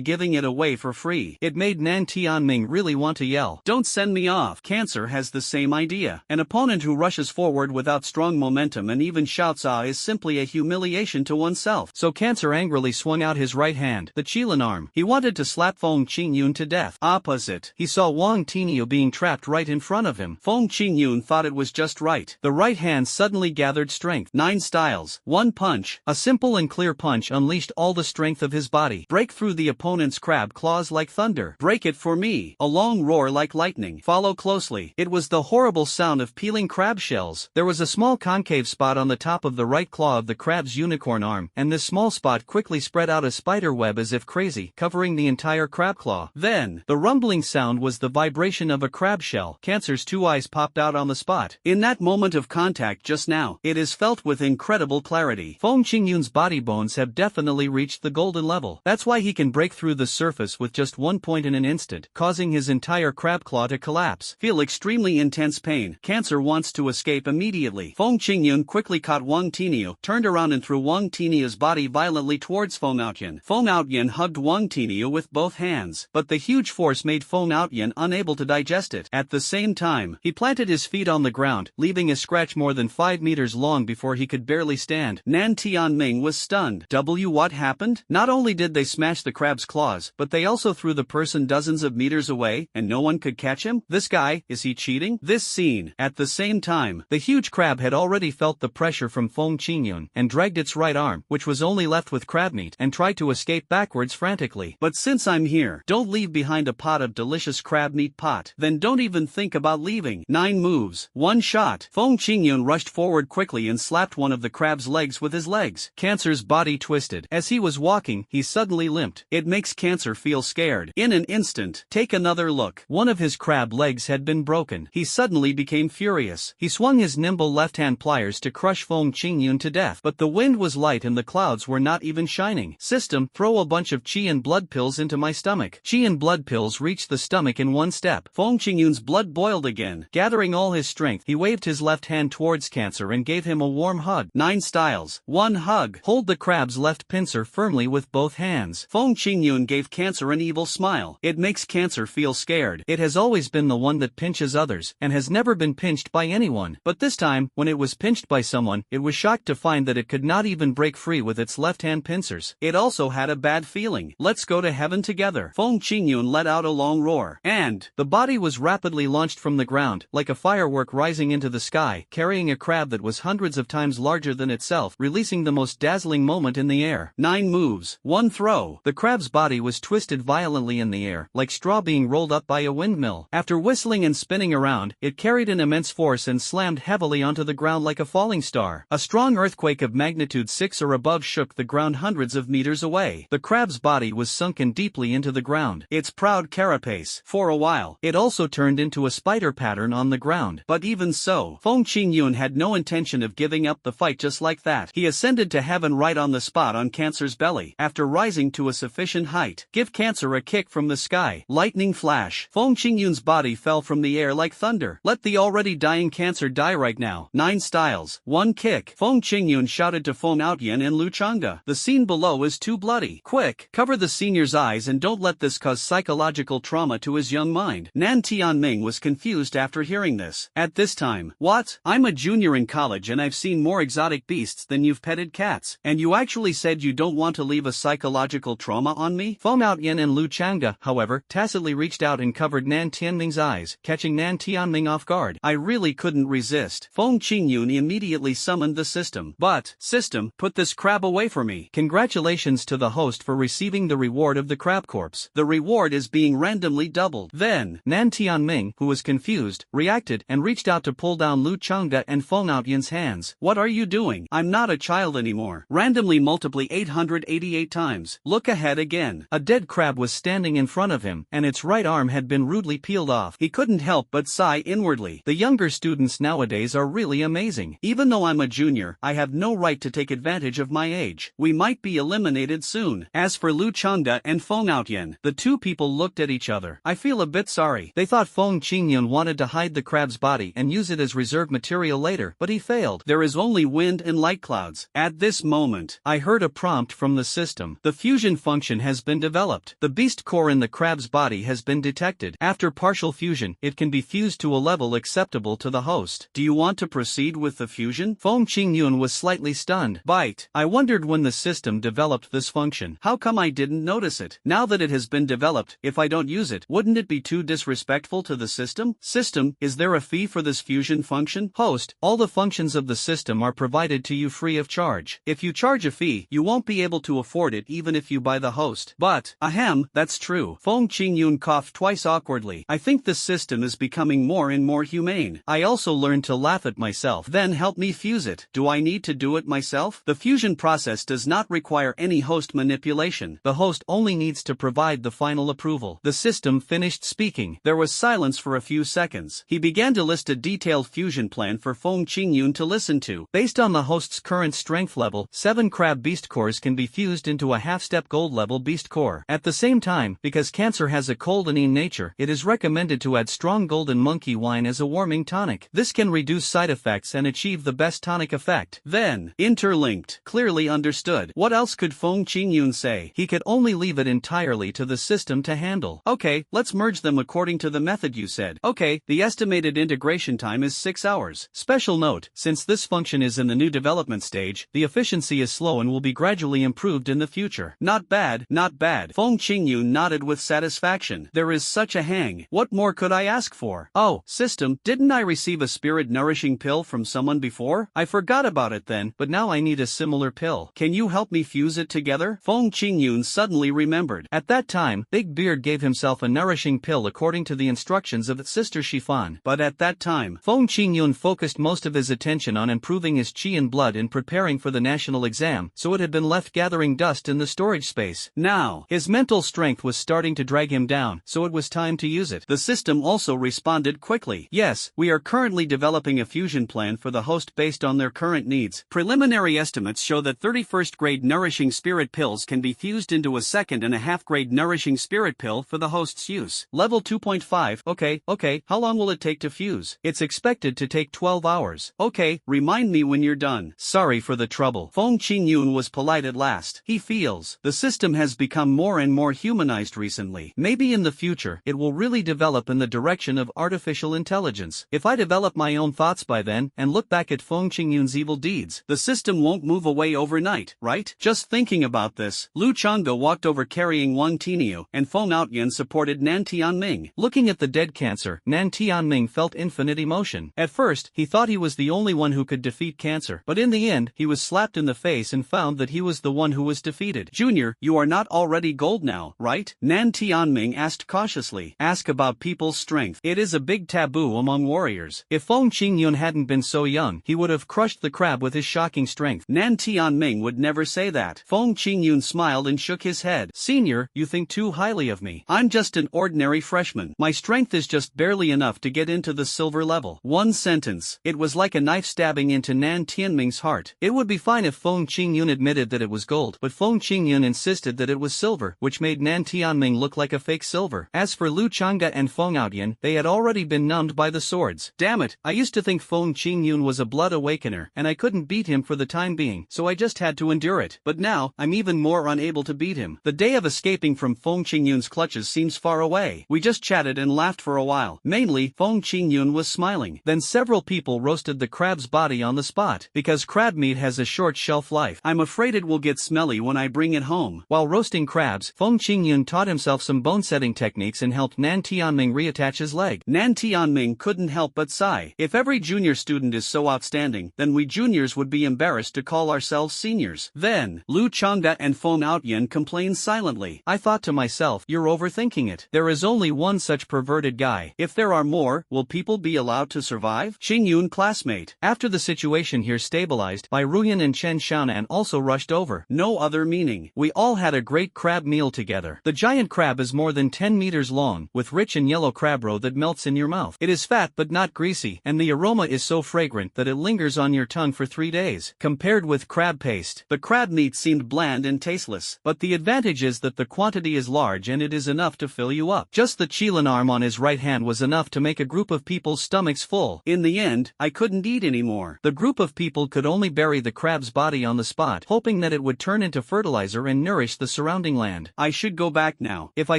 giving it away for free. It made Nan Tianming really want to yell, "Don't send me off!" Cancer has the same idea. An opponent who rushes forward without strong momentum and even shouts "ah" is simply a humiliation to oneself. So Cancer angrily swung out his right hand, the Qilin arm. He wanted to slap Feng Qingyun to death. Opposite, he saw Wang Tinio being trapped right in front of him. Feng Qingyun thought it was just right. The right hand suddenly gathered strength. 9 styles, 1 punch. A simple and clear punch unleashed all the strength of his body. Break through the opponent's crab claws like thunder. Break it for me. A long roar like lightning. Follow closely. It was the horrible sound of peeling crab shells. There was a small concave spot on the top of the right claw of the crab's unicorn arm, and this small spot quickly spread out a spider web as if crazy, covering the entire crab claw. Then, the rumbling sound was the vibration of a crab shell. Cancer's 2 eyes popped out on the spot. In that moment of contact just now, it is felt with incredible clarity. Feng Qingyun's body bones have definitely reached the golden level. That's why he can break through the surface with just 1 point in an instant, causing his entire crab claw to collapse. Feel extremely intense pain. Cancer wants to escape immediately. Feng Qingyun quickly caught Wang Tinio, turned around and threw Wang Tinio's body violently towards Feng Outyan. Feng Outyan hugged Wang Tinio with both hands, but the huge force made Feng Outyan unable to digest it. At the same time, he planted his feet on the ground, leaving a scratch more than 5 meters long before he could barely stand. Nan Tianming was stunned. What happened? Not only did they smash the crab's claws, but they also threw the person dozens of meters away, and no one could catch him? This guy, is he cheating? This scene. At the same time, the huge crab had already felt the pressure from Feng Qingyun, and dragged its right arm, which was only left with crab meat, and tried to escape backwards frantically. But since I'm here, don't leave behind a pot of delicious crab meat pot. Then don't even think about leaving. 9 moves, 1 shot. Feng Qingyun rushed forward quickly and slapped one of the crab's legs with his legs. Cancer's body twisted. As he was walking, he suddenly limped. It makes Cancer feel scared. In an instant, take another look. One of his crab legs had been broken. He suddenly became furious. He swung his nimble left-hand pliers to crush Feng Qingyun to death. But the wind was light and the clouds were not even shining. System, throw a bunch of qi and blood pills into my stomach. Qi and blood pills reached the stomach in 1 step. Feng Qingyun's blood boiled again. Gathering all his strength, he waved his left hand towards Cancer and gave him a warm hug. 9 styles, 1 hug. Hold the crab's left pincer firmly with both hands. Feng Qingyun gave Cancer an evil smile. It makes Cancer feel scared. It has always been the one that pinches others, and has never been pinched by anyone. But this time, when it was pinched by someone, it was shocked to find that it could not even break free with its left-hand pincers. It also had a bad feeling. Let's go to heaven together. Feng Qingyun let out a long roar. And the body was rapidly launched from the ground, like a firework rising into the sky, carrying a crab that was hundreds of times larger than itself, releasing the most dazzling moment in the air. 9 moves, 1 throw. The crab's body was twisted violently in the air, like straw being rolled up by a windmill. After whistling and spinning around, it carried an immense force and slammed heavily onto the ground like a falling star. A strong earthquake of magnitude 6 or above shook the ground hundreds of meters away. The crab's body was sunken deeply into the ground. Its proud carapace. For a while, it also turned into a spider pattern on the ground. But even so, Feng Qingyun had no intention of giving up the fight just like that. He ascended to heaven right on the spot on Cancer's belly. After rising to a sufficient height, give Cancer a kick from the sky. Lightning flash. Feng Qingyun's body fell from the air like thunder. Let the already dying Cancer die right now. 9 styles, 1 kick. Feng Qingyun shouted to Feng Outyan and Lu Chang'e. The scene below is too bloody. Quick, cover the senior's eyes and don't let this cause psychological trauma to his young mind. Nan Tianming was confused after hearing this. At this time, what? I'm a junior in college and I've seen more exotic beasts than you've petted cats. And you actually said you don't want to leave a psychological psychological trauma on me? Feng Outyin and Lu Changge, however, tacitly reached out and covered Nan Tianming's eyes, catching Nan Tianming off guard. I really couldn't resist. Feng Qingyun immediately summoned the system. But, system, put this crab away for me. Congratulations to the host for receiving the reward of the crab corpse. The reward is being randomly doubled. Then, Nan Tianming, who was confused, reacted and reached out to pull down Lu Changge and Feng Outyin's hands. What are you doing? I'm not a child anymore. Randomly multiply 888 times. Look ahead again. A dead crab was standing in front of him, and its right arm had been rudely peeled off. He couldn't help but sigh inwardly. The younger students nowadays are really amazing. Even though I'm a junior, I have no right to take advantage of my age. We might be eliminated soon. As for Lu Changge and Feng Outyin, the two people looked at each other. I feel a bit sorry. They thought Feng Qingyun wanted to hide the crab's body and use it as reserve material later, but he failed. There is only wind and light clouds. At this moment, I heard a prompt from the system. The fusion function has been developed. The beast core in the crab's body has been detected. After partial fusion, it can be fused to a level acceptable to the host. Do you want to proceed with the fusion? Feng Qingyun was slightly stunned. Bite. I wondered when the system developed this function. How come I didn't notice it? Now that it has been developed, if I don't use it, wouldn't it be too disrespectful to the system? System, is there a fee for this fusion function? Host, all the functions of the system are provided to you free of charge. If you charge a fee, you won't be able to afford it even if you buy the host. But, ahem, that's true. Feng Qingyun coughed twice awkwardly. I think this system is becoming more and more humane. I also learned to laugh at myself. Then help me fuse it. Do I need to do it myself? The fusion process does not require any host manipulation. The host only needs to provide the final approval. The system finished speaking. There was silence for a few seconds. He began to list a detailed fusion plan for Feng Qingyun to listen to. Based on the host's current strength level, 7 crab beast cores can be fused into a half-step gold level beast core. At the same time, because cancer has a cold-ine nature, it is recommended to add strong golden monkey wine as a warming tonic. This can reduce side effects and achieve the best tonic effect. Then, interlinked. Clearly understood. What else could Feng Qingyun say? He could only leave it entirely to the system to handle. Okay, let's merge them according to the method you said. Okay, the estimated integration time is 6 hours. Special note, since this function is in the new development stage, the efficiency is slow and will be gradually improved in the future. Not bad, not bad. Feng Qingyun nodded with satisfaction. There is such a hang. What more could I ask for? Oh, system, didn't I receive a spirit nourishing pill from someone before? I forgot about it then, but now I need a similar pill. Can you help me fuse it together? Feng Qingyun suddenly remembered. At that time, Big Beard gave himself a nourishing pill according to the instructions of its sister Shifan. But at that time, Feng Qingyun focused most of his attention on improving his qi and blood in preparing for the national exam, so it had been left gathering dust in the storage space. Now, his mental strength was starting to drag him down, so it was time to use it. The system also responded quickly. Yes, we are currently developing a fusion plan for the host based on their current needs. Preliminary estimates show that 31st grade nourishing spirit pills can be fused into a 2.5 grade nourishing spirit pill for the host's use. Level 2.5. Okay, how long will it take to fuse? It's expected to take 12 hours. Okay, remind me when you're done. Sorry for the trouble. Feng Qingyun was polite at last. He feels the system has become more and more humanized recently. Maybe in the future, it will really develop in the direction of artificial intelligence. If I develop my own thoughts by then, and look back at Feng Qingyun's evil deeds, the system won't move away overnight, right? Just thinking about this, Lu Changge walked over carrying Wang Tinio, and Feng Outyin supported Nan Tianming. Looking at the dead cancer, Nan Tianming felt infinite emotion. At first, he thought he was the only one who could defeat cancer, but in the end, he was slapped in the face and found that he was the one who was defeated. Junior, you are not already gold now, right? Nan Tianming asked cautiously. Ask about people's strength. It is a big taboo among warriors. If Feng Qingyun hadn't been so young, he would have crushed the crab with his shocking strength. Nan Tianming would never say that. Feng Qingyun smiled and shook his head. Senior, you think too highly of me. I'm just an ordinary freshman. My strength is just barely enough to get into the silver level. One sentence. It was like a knife stabbing into Nan Tianming's heart. It would be fine if Feng Qingyun admitted that it was gold, but Feng Qingyun insisted that it was silver, which made Nan Tianming look like a fake silver. As for Lu Changge and Feng Outyin, they had already been numbed by the swords. Damn it, I used to think Feng Qingyun was a blood awakener, and I couldn't beat him for the time being, so I just had to endure it. But now, I'm even more unable to beat him. The day of escaping from Feng Qingyun's clutches seems far away. We just chatted and laughed for a while. Mainly, Feng Qingyun was smiling. Then several people roasted the crab's body on the spot. Because crab meat has a short shelf life, I'm afraid it will get smelly when I bring it home. home. While roasting crabs, Feng Qingyun taught himself some bone-setting techniques and helped Nan Tianming reattach his leg. Nan Tianming couldn't help but sigh. If every junior student is so outstanding, then we juniors would be embarrassed to call ourselves seniors. Then, Lu Changda and Feng Outyan complained silently. I thought to myself, you're overthinking it. There is only one such perverted guy. If there are more, will people be allowed to survive? Xingyun classmate. After the situation here stabilized, Bai Ruyan and Chen Xiaonan also rushed over. No other meaning. We all had a great crab meal together. The giant crab is more than 10 meters long, with rich and yellow crab roe that melts in your mouth. It is fat but not greasy, and the aroma is so fragrant that it lingers on your tongue for 3 days. Compared with crab paste, the crab meat seemed bland and tasteless, but the advantage is that the quantity is large and it is enough to fill you up. Just the Qilin arm on his right hand was enough to make a group of people's stomachs full. In the end, I couldn't eat anymore. The group of people could only bury the crab's body on the spot, hoping that it would turn into fertilizer and nourish the surrounding land. I should go back now. If I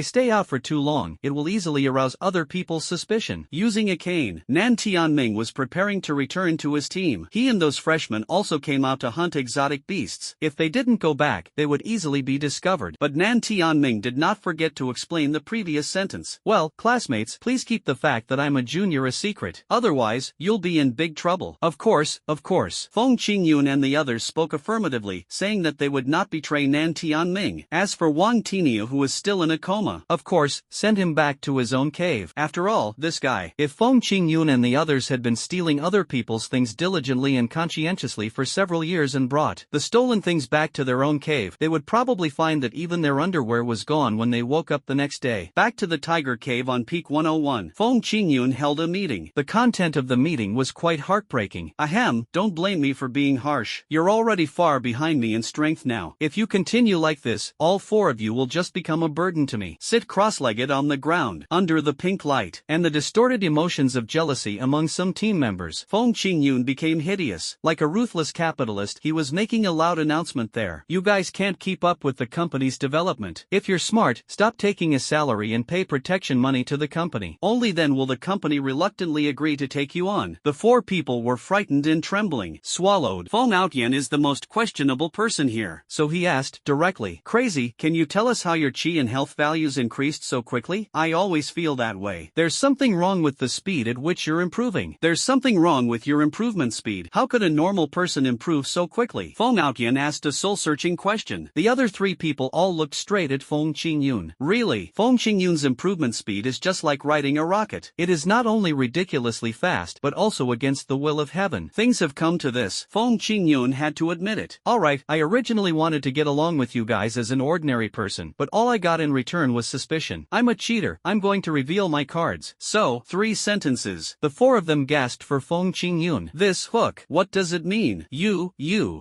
stay out for too long, it will easily arouse other people's suspicion. Using a cane, Nan Tianming was preparing to return to his team. He and those freshmen also came out to hunt exotic beasts. If they didn't go back, they would easily be discovered. But Nan Tianming did not forget to explain the previous sentence. Well, classmates, please keep the fact that I'm a junior a secret. Otherwise, you'll be in big trouble. Of course, of course. Feng Qingyun and the others spoke affirmatively, saying that they would not betray Nan Tianming. As for Wang Tinia, who was still in a coma, of course, send him back to his own cave. After all, this guy. If Feng Qingyun and the others had been stealing other people's things diligently and conscientiously for several years and brought the stolen things back to their own cave, they would probably find that even their underwear was gone when they woke up the next day. Back to the Tiger Cave on Peak 101, Feng Qingyun held a meeting. The content of the meeting was quite heartbreaking. Ahem, don't blame me for being harsh. You're already far behind me in strength now. If you continue like this, all 4 of you will just become a burden to me. Sit cross-legged on the ground, under the pink light, and the distorted emotions of jealousy among some team members. Feng Qingyun became hideous. Like a ruthless capitalist, he was making a loud announcement there. You guys can't keep up with the company's development. If you're smart, stop taking a salary and pay protection money to the company. Only then will the company reluctantly agree to take you on. The 4 people were frightened and trembling. Swallowed. Feng Outyan is the most questionable person here. So he asked, directly, Crazy, can you tell us how your qi and health values increased so quickly? I always feel that way. There's something wrong with the speed at which you're improving. There's something wrong with your improvement speed. How could a normal person improve so quickly? Feng Outyan asked a soul-searching question. The other 3 people all looked straight at Feng Qingyun. Really, Feng Qingyun's improvement speed is just like riding a rocket. It is not only ridiculously fast but also against the will of heaven. Things have come to this. Feng Qingyun had to admit it. Alright, I originally wanted to get along with you guys as an ordinary person, but all I got in return was suspicion. I'm a cheater. I'm going to reveal my cards. So, 3 sentences. The 4 of them gasped for Feng Qingyun. This hook. What does it mean? You.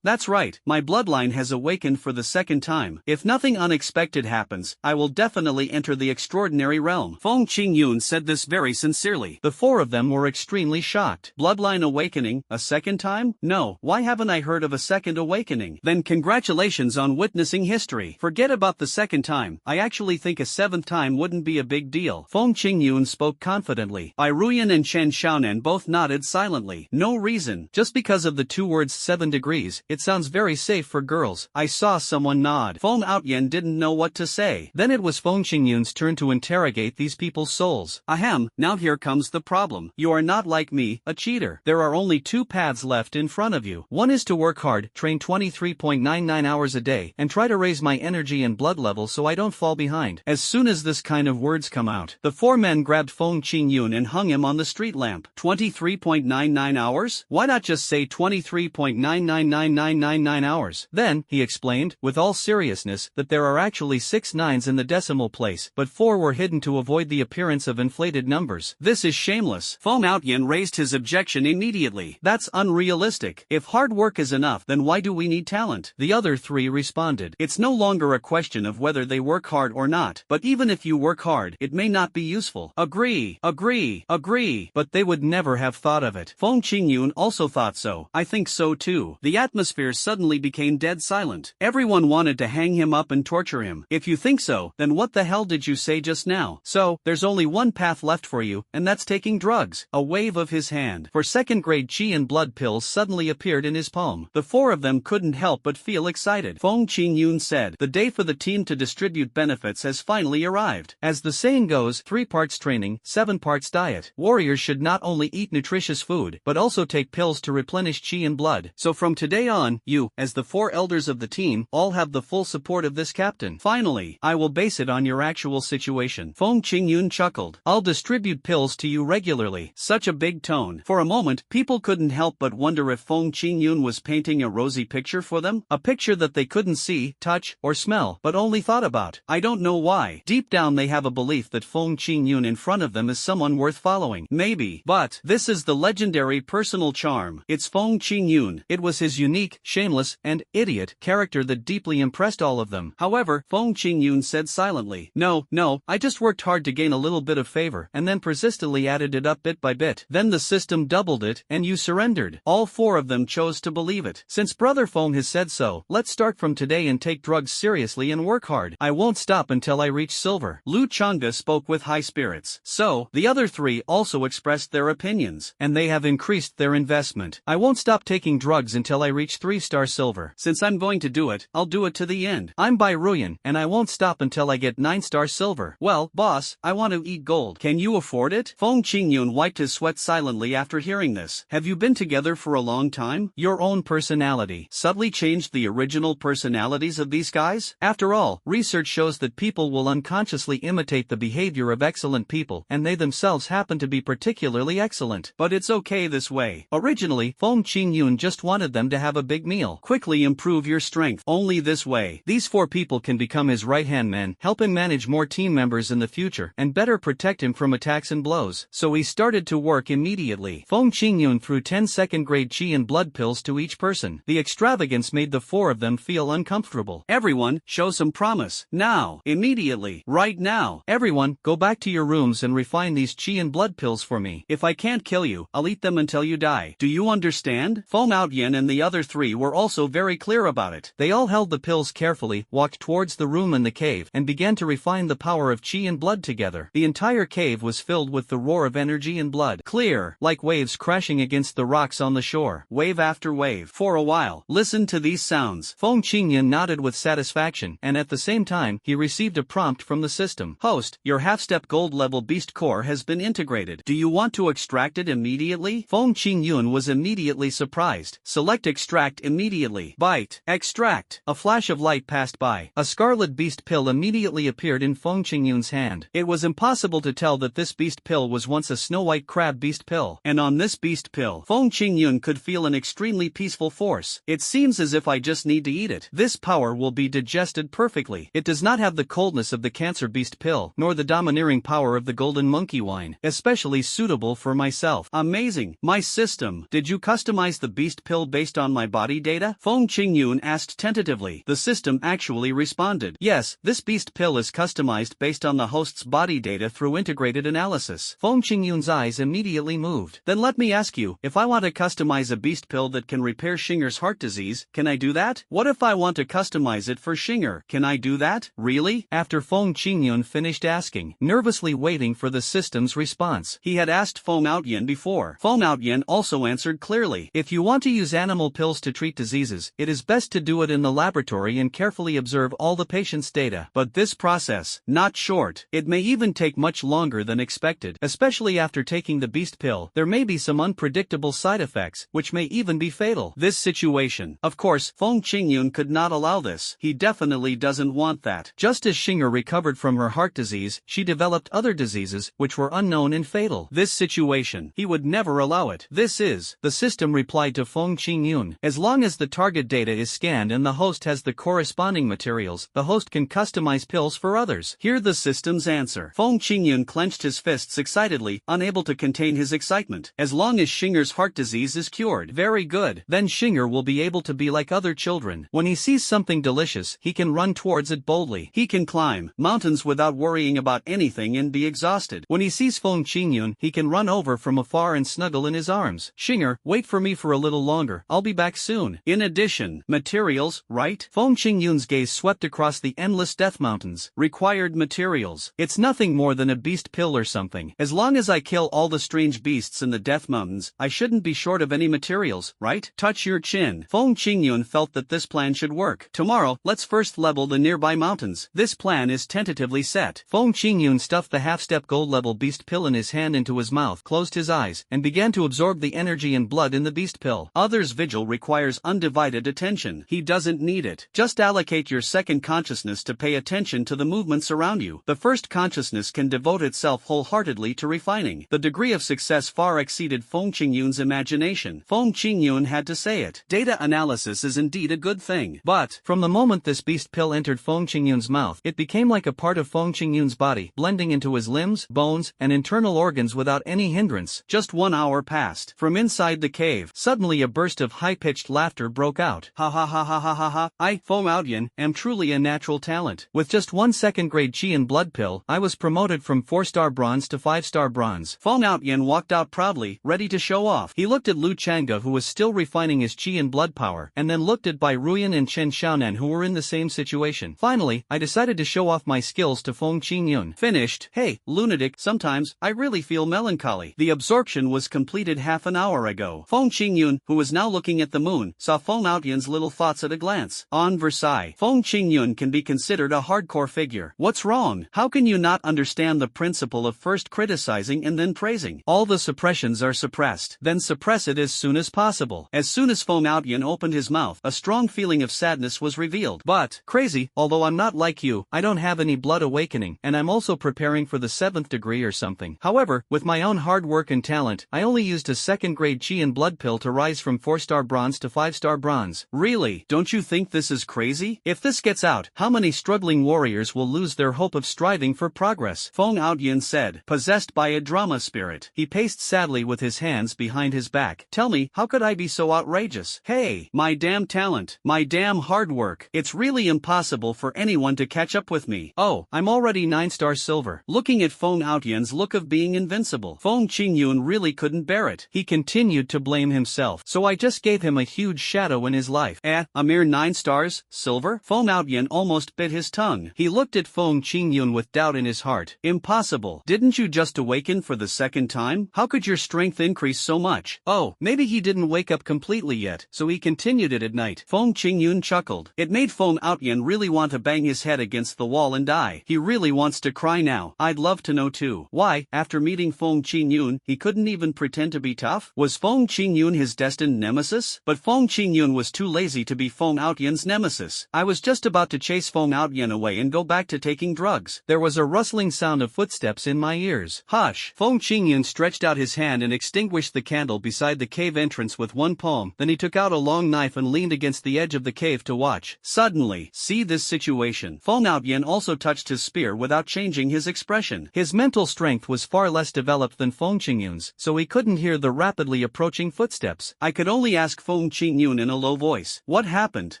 That's right. My bloodline has awakened for the second time. If nothing unexpected happens, I will definitely enter the extraordinary realm. Feng Qingyun said this very sincerely. The 4 of them were extremely shocked. Bloodline awakening, a second time? No, why haven't I heard of a second awakening? Then congratulations on witnessing history. Forget about the second time. I actually think a 7th time wouldn't be a big deal. Feng Qingyun spoke confidently. Bai Ruyan and Chen Xiaonan both nodded silently. No reason. Just because of the 2 words 7 degrees, it sounds very safe for girls. I saw someone nod. Feng Outyan didn't know what to say. Then it was Feng Qingyun's turn to interrogate these people's souls. Ahem, now here comes the problem. You are not like me, a cheater. There are only 2 paths left in front of you. One is to work hard, train 23.99 hours a day, and try to raise my energy and blood level so I don't fall behind. As soon as this kind of words come out, the 4 men grabbed Feng Qingyun and hung him on the street lamp. 23.99 hours? Why not just say 23.999999 hours? Then, he explained, with all seriousness, that there are actually 6 nines in the decimal place, but 4 were hidden to avoid the appearance of inflated numbers. This is shameless. Feng Outyan raised his objection immediately. That's unrealistic. If hard work is enough, then why do we need talent? The other 3 responded. It's no longer a question of whether they work hard or not, but even if you work hard, it may not be useful. Agree. But they would never have thought of it. Feng Qingyun also thought so. I think so too. The atmosphere suddenly became dead silent. Everyone wanted to hang him up and torture him. If you think so, then what the hell did you say just now? So, there's only one path left for you, and that's taking drugs. A wave of his hand for 2nd grade qi and blood pills suddenly appeared in his palm. The 4 of them couldn't help but feel excited. Feng Qingyun Qingyun said. The day for the team to distribute benefits has finally arrived. As the saying goes, 3 parts training, 7 parts diet. Warriors should not only eat nutritious food, but also take pills to replenish qi and blood. So from today on, you, as the 4 elders of the team, all have the full support of this captain. Finally, I will base it on your actual situation. Feng Qingyun chuckled. I'll distribute pills to you regularly. Such a big tone. For a moment, people couldn't help but wonder if Feng Qingyun was painting a rosy picture for them, a picture that they couldn't see, touch, or smell, but only thought about. I don't know why. Deep down they have a belief that Feng Qingyun in front of them is someone worth following. Maybe. But this is the legendary personal charm. It's Feng Qingyun. It was his unique, shameless, and idiot character that deeply impressed all of them. However, Feng Qingyun said silently, No, I just worked hard to gain a little bit of favor, and then persistently added it up bit by bit. Then the system doubled it, and you surrendered. All 4 of them chose to believe it. Since Brother Feng has said so, let's start from today and take drugs seriously and work hard. I won't stop until I reach silver. Lu Changge spoke with high spirits. So, the other 3 also expressed their opinions, and they have increased their investment. I won't stop taking drugs until I reach 3-star silver. Since I'm going to do it, I'll do it to the end. I'm Bai Ruyan, and I won't stop until I get 9-star silver. Well, boss, I want to eat gold. Can you afford it? Feng Qingyun wiped his sweat silently after hearing this. Have you been together for a long time? Your own personality subtly changed the original personalities of these guys? After all, research shows that people will unconsciously imitate the behavior of excellent people, and they themselves happen to be particularly excellent. But it's okay this way. Originally, Feng Qingyun just wanted them to have a big meal. Quickly improve your strength. Only this way. These 4 people can become his right-hand men, help him manage more team members in the future, and better protect him from attacks and blows. So he started to work immediately. Feng Qingyun threw 10 second-grade qi and blood pills to each person. The extravagance made the 4 of them feel uncomfortable. Everyone, show some promise. Now. Immediately. Right now. Everyone, go back to your rooms and refine these qi and blood pills for me. If I can't kill you, I'll eat them until you die. Do you understand? Feng Outyen and the other 3 were also very clear about it. They all held the pills carefully, walked towards the room in the cave, and began to refine the power of qi and blood together. The entire cave was filled with the roar of energy and blood. Clear, like waves crashing against the rocks on the shore. Wave after wave. For a while, listen to these sounds. Feng Qingyun nodded with satisfaction, and at the same time, he received a prompt from the system. Host, your half-step gold-level beast core has been integrated. Do you want to extract it immediately? Feng Qingyun was immediately surprised. Select extract immediately. Bite. Extract. A flash of light passed by. A scarlet beast pill immediately appeared in Feng Qingyun's hand. It was impossible to tell that this beast pill was once a snow-white crab beast pill. And on this beast pill, Feng Qingyun could feel an extremely peaceful force. It seems as if I just need to eat it. This power will be digested perfectly. It does not have the coldness of the cancer beast pill, nor the domineering power of the golden monkey wine. Especially suitable for myself. Amazing. My system. Did you customize the beast pill based on my body data? Feng Qingyun asked tentatively. The system actually responded. Yes, this beast pill is customized based on the host's body data through integrated analysis. Feng Qingyun's eyes immediately moved. Then let me ask you, if I want to customize a beast pill that can repair Shinger's heart disease, can I do that? What if I want to customize it for Shinger? Can I do that? Really? After Feng Qingyun finished asking, nervously waiting for the system's response. He had asked Feng Outyen before. Feng Outyen also answered clearly. If you want to use animal pills to treat diseases, it is best to do it in the laboratory and carefully observe all the patient's data. But this process, not short. It may even take much longer than expected. Especially after taking the beast pill, there may be some unpredictable side effects, which may even be fatal. This situation. Of course, Feng Qingyun could not allow this. He definitely doesn't want that. Just as Shinger recovered from her heart disease, she developed other diseases, which were unknown and fatal. This situation. He would never allow it. This is. The system replied to Feng Qingyun. As long as the target data is scanned and the host has the corresponding materials, the host can customize pills for others. Hear the system's answer. Feng Qingyun clenched his fists excitedly, unable to contain his excitement. As long as Shinger's heart disease is cured. Very good. Then Shinger will be able to be like other children. When he sees something delicious, he can run towards it boldly. He can climb mountains without worrying about anything and be exhausted. When he sees Feng Qingyun, he can run over from afar and snuggle in his arms. Shinger, wait for me for a little longer. I'll be back soon. In addition, materials, right? Feng Qingyun's gaze swept across the endless death mountains. Required materials. It's nothing more than a beast pill or something. As long as I kill all the strange beasts in the death mountains, I shouldn't be short of any materials, right? Touch your chin. Feng Qingyun felt that this plan should work. work. Tomorrow, let's first level the nearby mountains. This plan is tentatively set. Feng Qingyun stuffed the half-step gold-level beast pill in his hand into his mouth, closed his eyes, and began to absorb the energy and blood in the beast pill. Others' vigil requires undivided attention. He doesn't need it. Just allocate your second consciousness to pay attention to the movements around you. The first consciousness can devote itself wholeheartedly to refining. The degree of success far exceeded Feng Qingyun's imagination. Feng Qingyun had to say it. Data analysis is indeed a good thing. But, from the moment this beast pill entered Feng Qingyun's mouth, it became like a part of Feng Qingyun's body, blending into his limbs, bones, and internal organs without any hindrance. Just 1 hour passed. From inside the cave, suddenly a burst of high-pitched laughter broke out. Ha ha ha ha ha ha ha. I, Feng Outyan, am truly a natural talent. With just 1 second-grade Qi and blood pill, I was promoted from 4-star bronze to 5-star bronze. Feng Outyan walked out proudly, ready to show off. He looked at Lu Chang'e, who was still refining his Qi and blood power, and then looked at Bai Ruyan and Chen Xiaonan, who were in the same situation. Finally, I decided to show off my skills to Feng Qingyun. Finished. Hey, lunatic, sometimes, I really feel melancholy. The absorption was completed half an hour ago. Feng Qingyun, who was now looking at the moon, saw Feng Outyan's little thoughts at a glance. On Versailles, Feng Qingyun can be considered a hardcore figure. What's wrong? How can you not understand the principle of first criticizing and then praising? All the suppressions are suppressed. Then suppress it as soon as possible. As soon as Feng Outyan opened his mouth, a strong feeling of sadness was revealed. But, crazy, although I'm not like you, I don't have any blood awakening, and I'm also preparing for the 7th degree or something. However, with my own hard work and talent, I only used a second-grade Qi and blood pill to rise from 4-star bronze to 5-star bronze. Really? Don't you think this is crazy? If this gets out, how many struggling warriors will lose their hope of striving for progress? Feng Outyan said, possessed by a drama spirit. He paced sadly with his hands behind his back. Tell me, how could I be so outrageous? Hey, my damn talent, my damn hard work. It's really impossible for anyone to catch up with me. Oh, I'm already 9-star silver. Looking at Feng Outyan's look of being invincible, Feng Qingyun really couldn't bear it. He continued to blame himself. So I just gave him a huge shadow in his life. A mere 9 stars, silver? Feng Outyan almost bit his tongue. He looked at Feng Qingyun with doubt in his heart. Impossible. Didn't you just awaken for the second time? How could your strength increase so much? Oh, maybe he didn't wake up completely yet, so he continued it at night. Feng Qingyun chuckled. It made Feng Outyan really want to bang his head against the wall and die. He really wants to cry now. I'd love to know too. Why, after meeting Feng Qingyun, he couldn't even pretend to be tough? Was Feng Qingyun his destined nemesis? But Feng Qingyun was too lazy to be Feng Outyan's nemesis. I was just about to chase Feng Outyan away and go back to taking drugs. There was a rustling sound of footsteps in my ears. Hush! Feng Qingyun stretched out his hand and extinguished the candle beside the cave entrance with one palm. Then he took out a long knife and leaned against the edge of the cave to watch. Suddenly, see this situation. Feng Outyan also touched his spear without changing his expression. His mental strength was far less developed than Feng Qingyun's, so he couldn't hear the rapidly approaching footsteps. I could only ask Feng Qingyun in a low voice, what happened?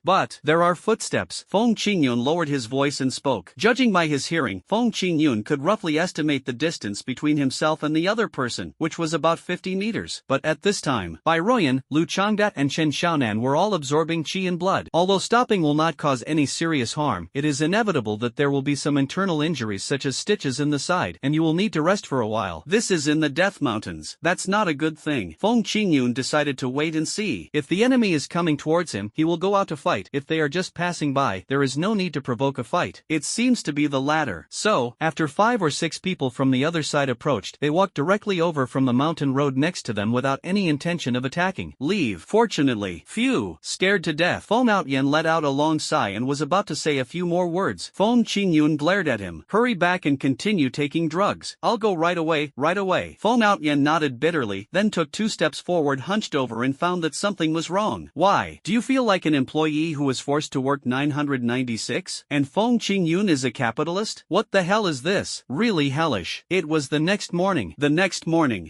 But, there are footsteps. Feng Qingyun lowered his voice and spoke. Judging by his hearing, Feng Qingyun could roughly estimate the distance between himself and the other person, which was about 50 meters. But at this time, Bai Ruyan, Lu Chang'e, and Chen Xiaonan were all absorbing qi and blood. Although stopping will not cause any serious harm, it is inevitable that there will be some internal injuries such as stitches in the side, and you will need to rest for a while. This is in the Death Mountains. That's not a good thing. Feng Qingyun decided to wait and see. If the enemy is coming towards him, he will go out to fight. If they are just passing by, there is no need to provoke a fight. It seems to be the latter. So, after 5 or 6 people from the other side approached, they walked directly over from the mountain road next to them without any intention of attacking. Leave. Fortunately, phew, scared to death. Feng Outyan let out a long sigh and was about to say a few more words. Feng Qingyun glared at him. Hurry back and continue taking drugs. I'll go right away, right away. Feng Outyan nodded bitterly, then took 2 steps forward, hunched over and found that something was wrong. Why? Do you feel like an employee who was forced to work 996? And Feng Qingyun is a capitalist? What the hell is this? Really hellish. It was the next morning.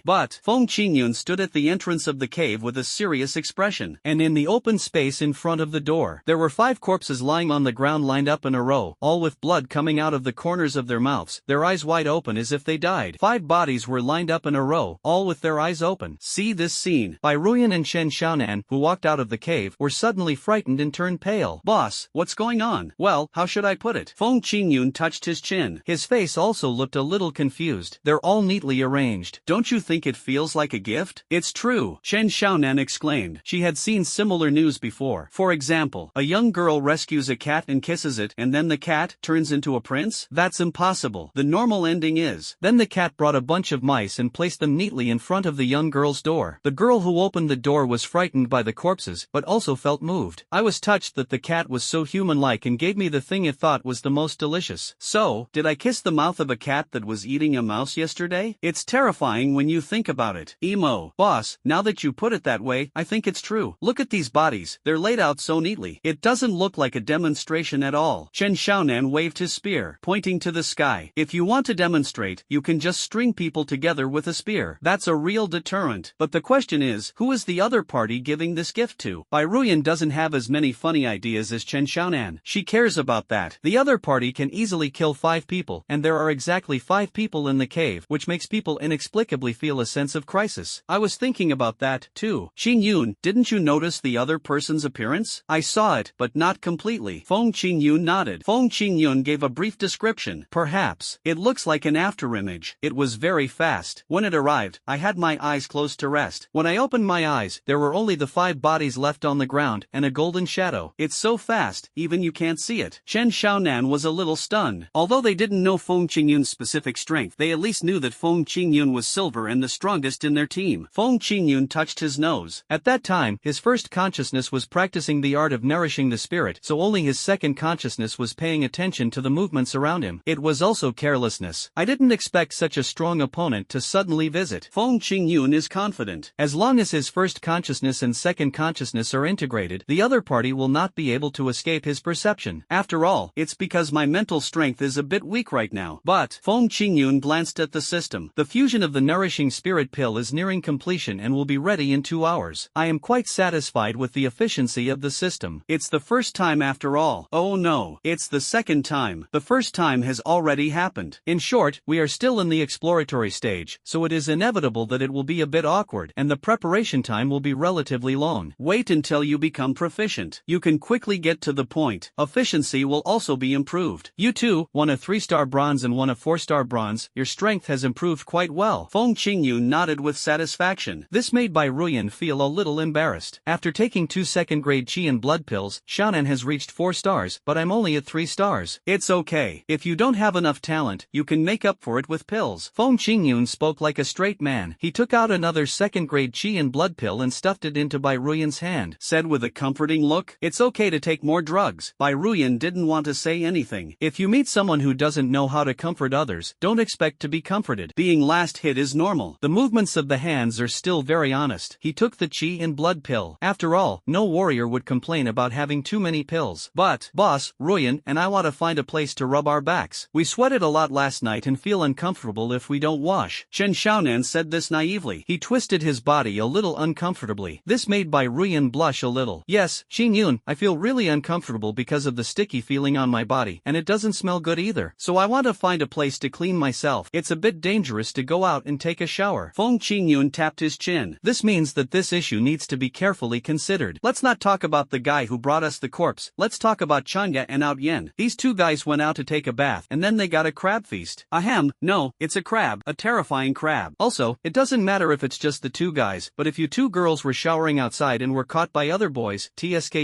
But, Feng Qingyun stood at the entrance of the cave with a serious expression. And in the open space in front of the door, there were 5 corpses lying on the ground lined up in a row, all with blood coming out of the corners of their mouths, their eyes wide open as if they died. 5 bodies were lined up in a row, all with their eyes open. See this scene. Bai Ruyan and Chen Xiaonan, who walked out of the cave, were suddenly frightened and turned pale. Boss, what's going on? Well, how should I put it? Feng Qingyun touched his chin. His face also looked a little confused. They're all neatly arranged. Don't you think it feels like a gift? It's true, Chen Xiaonan exclaimed. She had seen similar news before. For example, A young girl rescues a cat and kisses it, and then the cat turns into a prince? That's impossible. The normal ending is, then the cat brought a bunch of mice and placed them neatly in front of the young girl's door. The girl who opened the door was frightened by the corpses, but also felt moved. I was touched that the cat was so human-like and gave me the thing it thought was the most delicious. So, did I kiss the mouth of a cat that was eating a mouse yesterday? It's terrifying when you think about it. Emo. Boss, now that you put it that way, I think it's true. Look at these bodies, they're laid out so neatly. It doesn't look like a demonstration at all. Chen Xiaonan waved his spear, pointing to the sky. If you want to demonstrate, you can just string people together with a spear. That's a real deterrent. But the question is, who is the other party giving this gift to? Bai Ruyan doesn't have as many funny ideas as Chen Xiaonan. She cares about that. The other party can easily kill 5 people, and there are exactly 5 people in the cave, which makes people inexplicably feel a sense of crisis. I was thinking about that, too. Qin Yun, didn't you notice the other person's appearance? I saw it, but not completely. Feng Qingyun nodded. Feng Qingyun gave a brief description. Perhaps. It looks like an afterimage. It was very fast. When it arrived, I had my eyes closed to rest. When I opened my eyes, there were only the 5 bodies left on the ground and a golden shadow. It's so fast, even you can't see it. Chen Xiaonan was a little stunned. Although they didn't know Feng Qingyun's specific strength, they at least knew that Feng Qingyun was silver and the strongest in their team. Feng Qingyun touched his nose. At that time, his first consciousness was practicing the art of nourishing the spirit, so only his second consciousness was paying attention to the movements around him. It was also carelessness. I didn't expect such a strong opponent to suddenly visit. Feng Qingyun is confident. As long as his first consciousness and second consciousness are integrated, the other party will not be able to escape his perception. After all, it's because my mental strength is a bit weak right now. But, Feng Qingyun glanced at the system. The fusion of the nourishing spirit pill is nearing completion and will be ready in 2 hours. I am quite satisfied with the efficiency of the system. It's the first time after all. Oh no, it's the second time. The first time has already happened. In short, we are still in the exploratory stage, so it is inevitable that it will be a bit awkward, and the preparation time will be relatively long. Wait until you become proficient. You can quickly get to the point. Efficiency will also be improved. You too, won a 3-star bronze and won a 4-star bronze. Your strength has improved quite well. Feng Qingyun nodded with satisfaction. This made Bai Ruyan feel a little embarrassed. After taking 2 second-grade qi and blood pills, Xiaonan has reached 4 stars, but I'm only at 3 stars. It's okay. If you don't have enough talent, you can make up for it with pills. Feng Qingyun spoke like a straight man. He took out another second-grade qi and blood pill and stuffed it into Bai Ruyan's hand, said with a comforting look, "It's okay to take more drugs." Bai Ruyan didn't want to say anything. If you meet someone who doesn't know how to comfort others, don't expect to be comforted. Being last hit is normal. The movements of the hands are still very honest. He took the qi and blood pill. After all, no warrior would complain about having too many pills. But, boss, Ruyan and I want to find a place to rub our backs. We sweated a lot last night and feel uncomfortable if we don't wash. Chen Xiaonan said this naively. He twisted his body a little uncomfortably. This made Bai Ruyan blush a little. Yes, Qin Yun, I feel really uncomfortable because of the sticky feeling on my body, and it doesn't smell good either. So I want to find a place to clean myself. It's a bit dangerous to go out and take a shower. Feng Qingyun tapped his chin. This means that this issue needs to be carefully considered. Let's not talk about the guy who brought us the corpse. Let's talk about Chanya and Out Yen. These 2 guys went out to take a bath, and then they got a crab feast. Ahem, no, it's a crab, a terrifying crab. Also, it doesn't matter if it's just the 2 guys, but if you 2 girls were showering outside and were caught by other boys, TSK.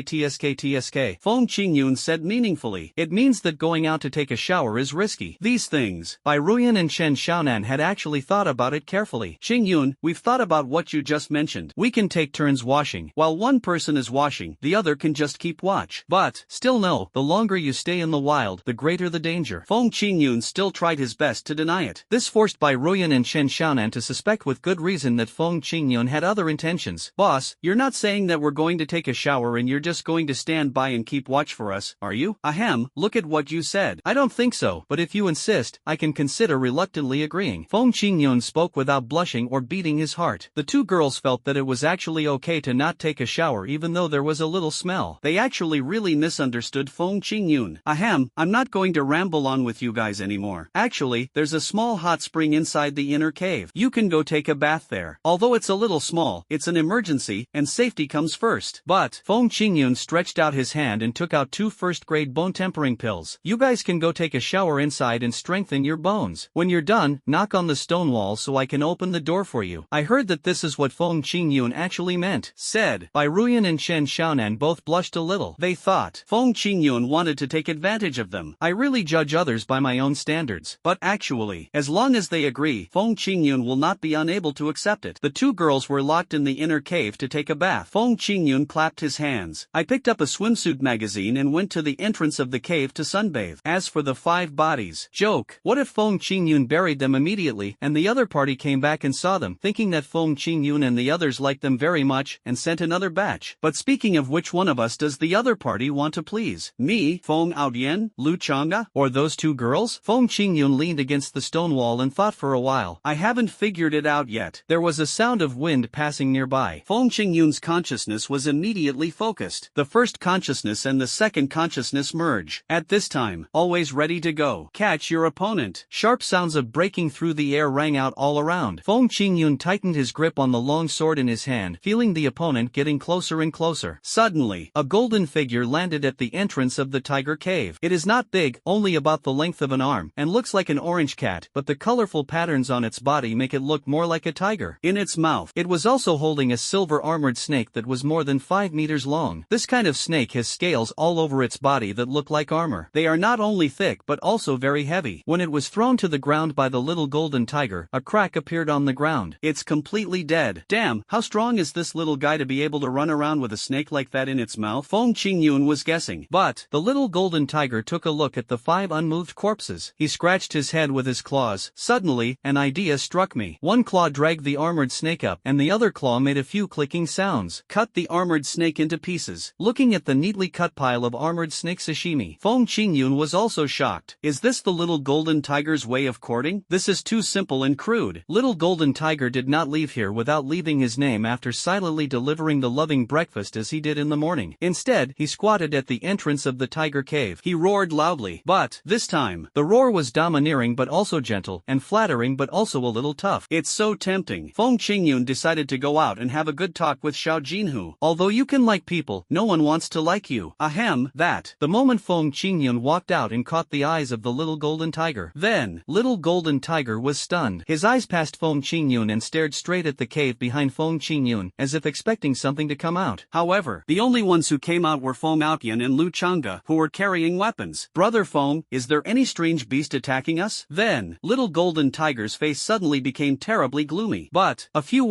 Feng Qingyun said meaningfully. It means that going out to take a shower is risky. These things, Bai Ruyan and Chen Xiaonan had actually thought about it carefully. Qin Yun, we've thought about what you just mentioned. We can take turns washing. While one person is washing, the other can just keep watch. But, still no, the longer you stay in the wild, the greater the danger. Feng Qingyun still tried his best to deny it. This forced Bai Ruyan and Chen Xiaonan to suspect with good reason that Feng Qingyun had other intentions. Boss, you're not saying that we're going to take a shower and you're just going to stand by and keep watch for us, are you? Ahem, look at what you said. I don't think so, but if you insist, I can consider reluctantly agreeing. Feng Qingyun spoke without blushing or beating his heart. The 2 girls felt that it was actually okay to not take a shower even though there was a little smell. They actually really misunderstood Feng Qingyun. Ahem, I'm not going to ramble on with you guys anymore. Actually, there's a small hot spring inside the inner cave. You can go take a bath there. Although it's a little small, it's an emergency, and safety comes first. But, Feng Qingyun stretched out his hand and took out 2 first-grade bone-tempering pills. You guys can go take a shower inside and strengthen your bones. When you're done, knock on the stone wall so I can open the door for you. I heard that this is what Feng Qingyun actually meant. Said. Bai Ruyan and Chen Xiaonan both blushed blushed a little. They thought Feng Qingyun wanted to take advantage of them. I really judge others by my own standards. But actually, as long as they agree, Feng Qingyun will not be unable to accept it. The two girls were locked in the inner cave to take a bath. Feng Qingyun clapped his hands. I picked up a swimsuit magazine and went to the entrance of the cave to sunbathe. As for the 5 bodies, joke. What if Feng Qingyun buried them immediately and the other party came back and saw them, thinking that Feng Qingyun and the others liked them very much and sent another batch? But speaking of which one of us does the other party want to please? Me, Feng Aoyan, Lu Chang'e, or those two girls? Feng Qingyun leaned against the stone wall and thought for a while. I haven't figured it out yet. There was a sound of wind passing nearby. Feng Qingyun's consciousness was immediately focused. The first consciousness and the second consciousness merge. At this time, always ready to go. Catch your opponent. Sharp sounds of breaking through the air rang out all around. Feng Qingyun tightened his grip on the long sword in his hand, feeling the opponent getting closer and closer. Suddenly, a golden figure landed at the entrance of the tiger cave. It is not big, only about the length of an arm, and looks like an orange cat, but the colorful patterns on its body make it look more like a tiger. In its mouth, it was also holding a silver armored snake that was more than 5 meters long. This kind of snake has scales all over its body that look like armor. They are not only thick but also very heavy. When it was thrown to the ground by the little golden tiger, a crack appeared on the ground. It's completely dead. Damn, how strong is this little guy to be able to run around with a snake like that in its mouth? Feng Qingyun was guessing. But the little golden tiger took a look at the 5 unmoved corpses. He scratched his head with his claws. Suddenly, an idea struck me. One claw dragged the armored snake up, and the other claw made a few clicking sounds. Cut the armored snake into pieces. Looking at the neatly cut pile of armored snake sashimi, Feng Qingyun was also shocked. Is this the little golden tiger's way of courting? This is too simple and crude. Little golden tiger did not leave here without leaving his name after silently delivering the loving breakfast as he did in the morning. Instead, he squatted at the entrance of the tiger cave. He roared loudly, but this time, the roar was domineering but also gentle, and flattering but also a little tough. It's so tempting. Feng Qingyun decided to go out and have a good talk with Xiao Jinhu. Although you can like people, no one wants to like you. Ahem, that. The moment Feng Qingyun walked out and caught the eyes of the little golden tiger. Then, little golden tiger was stunned. His eyes passed Feng Qingyun and stared straight at the cave behind Feng Qingyun, as if expecting something to come out. However, the only ones who came out were Feng Aoyan and Lu Chang'e, who were carrying weapons. Brother Feng, is there any strange beast attacking us? Then, little golden tiger's face suddenly became terribly gloomy. But, a few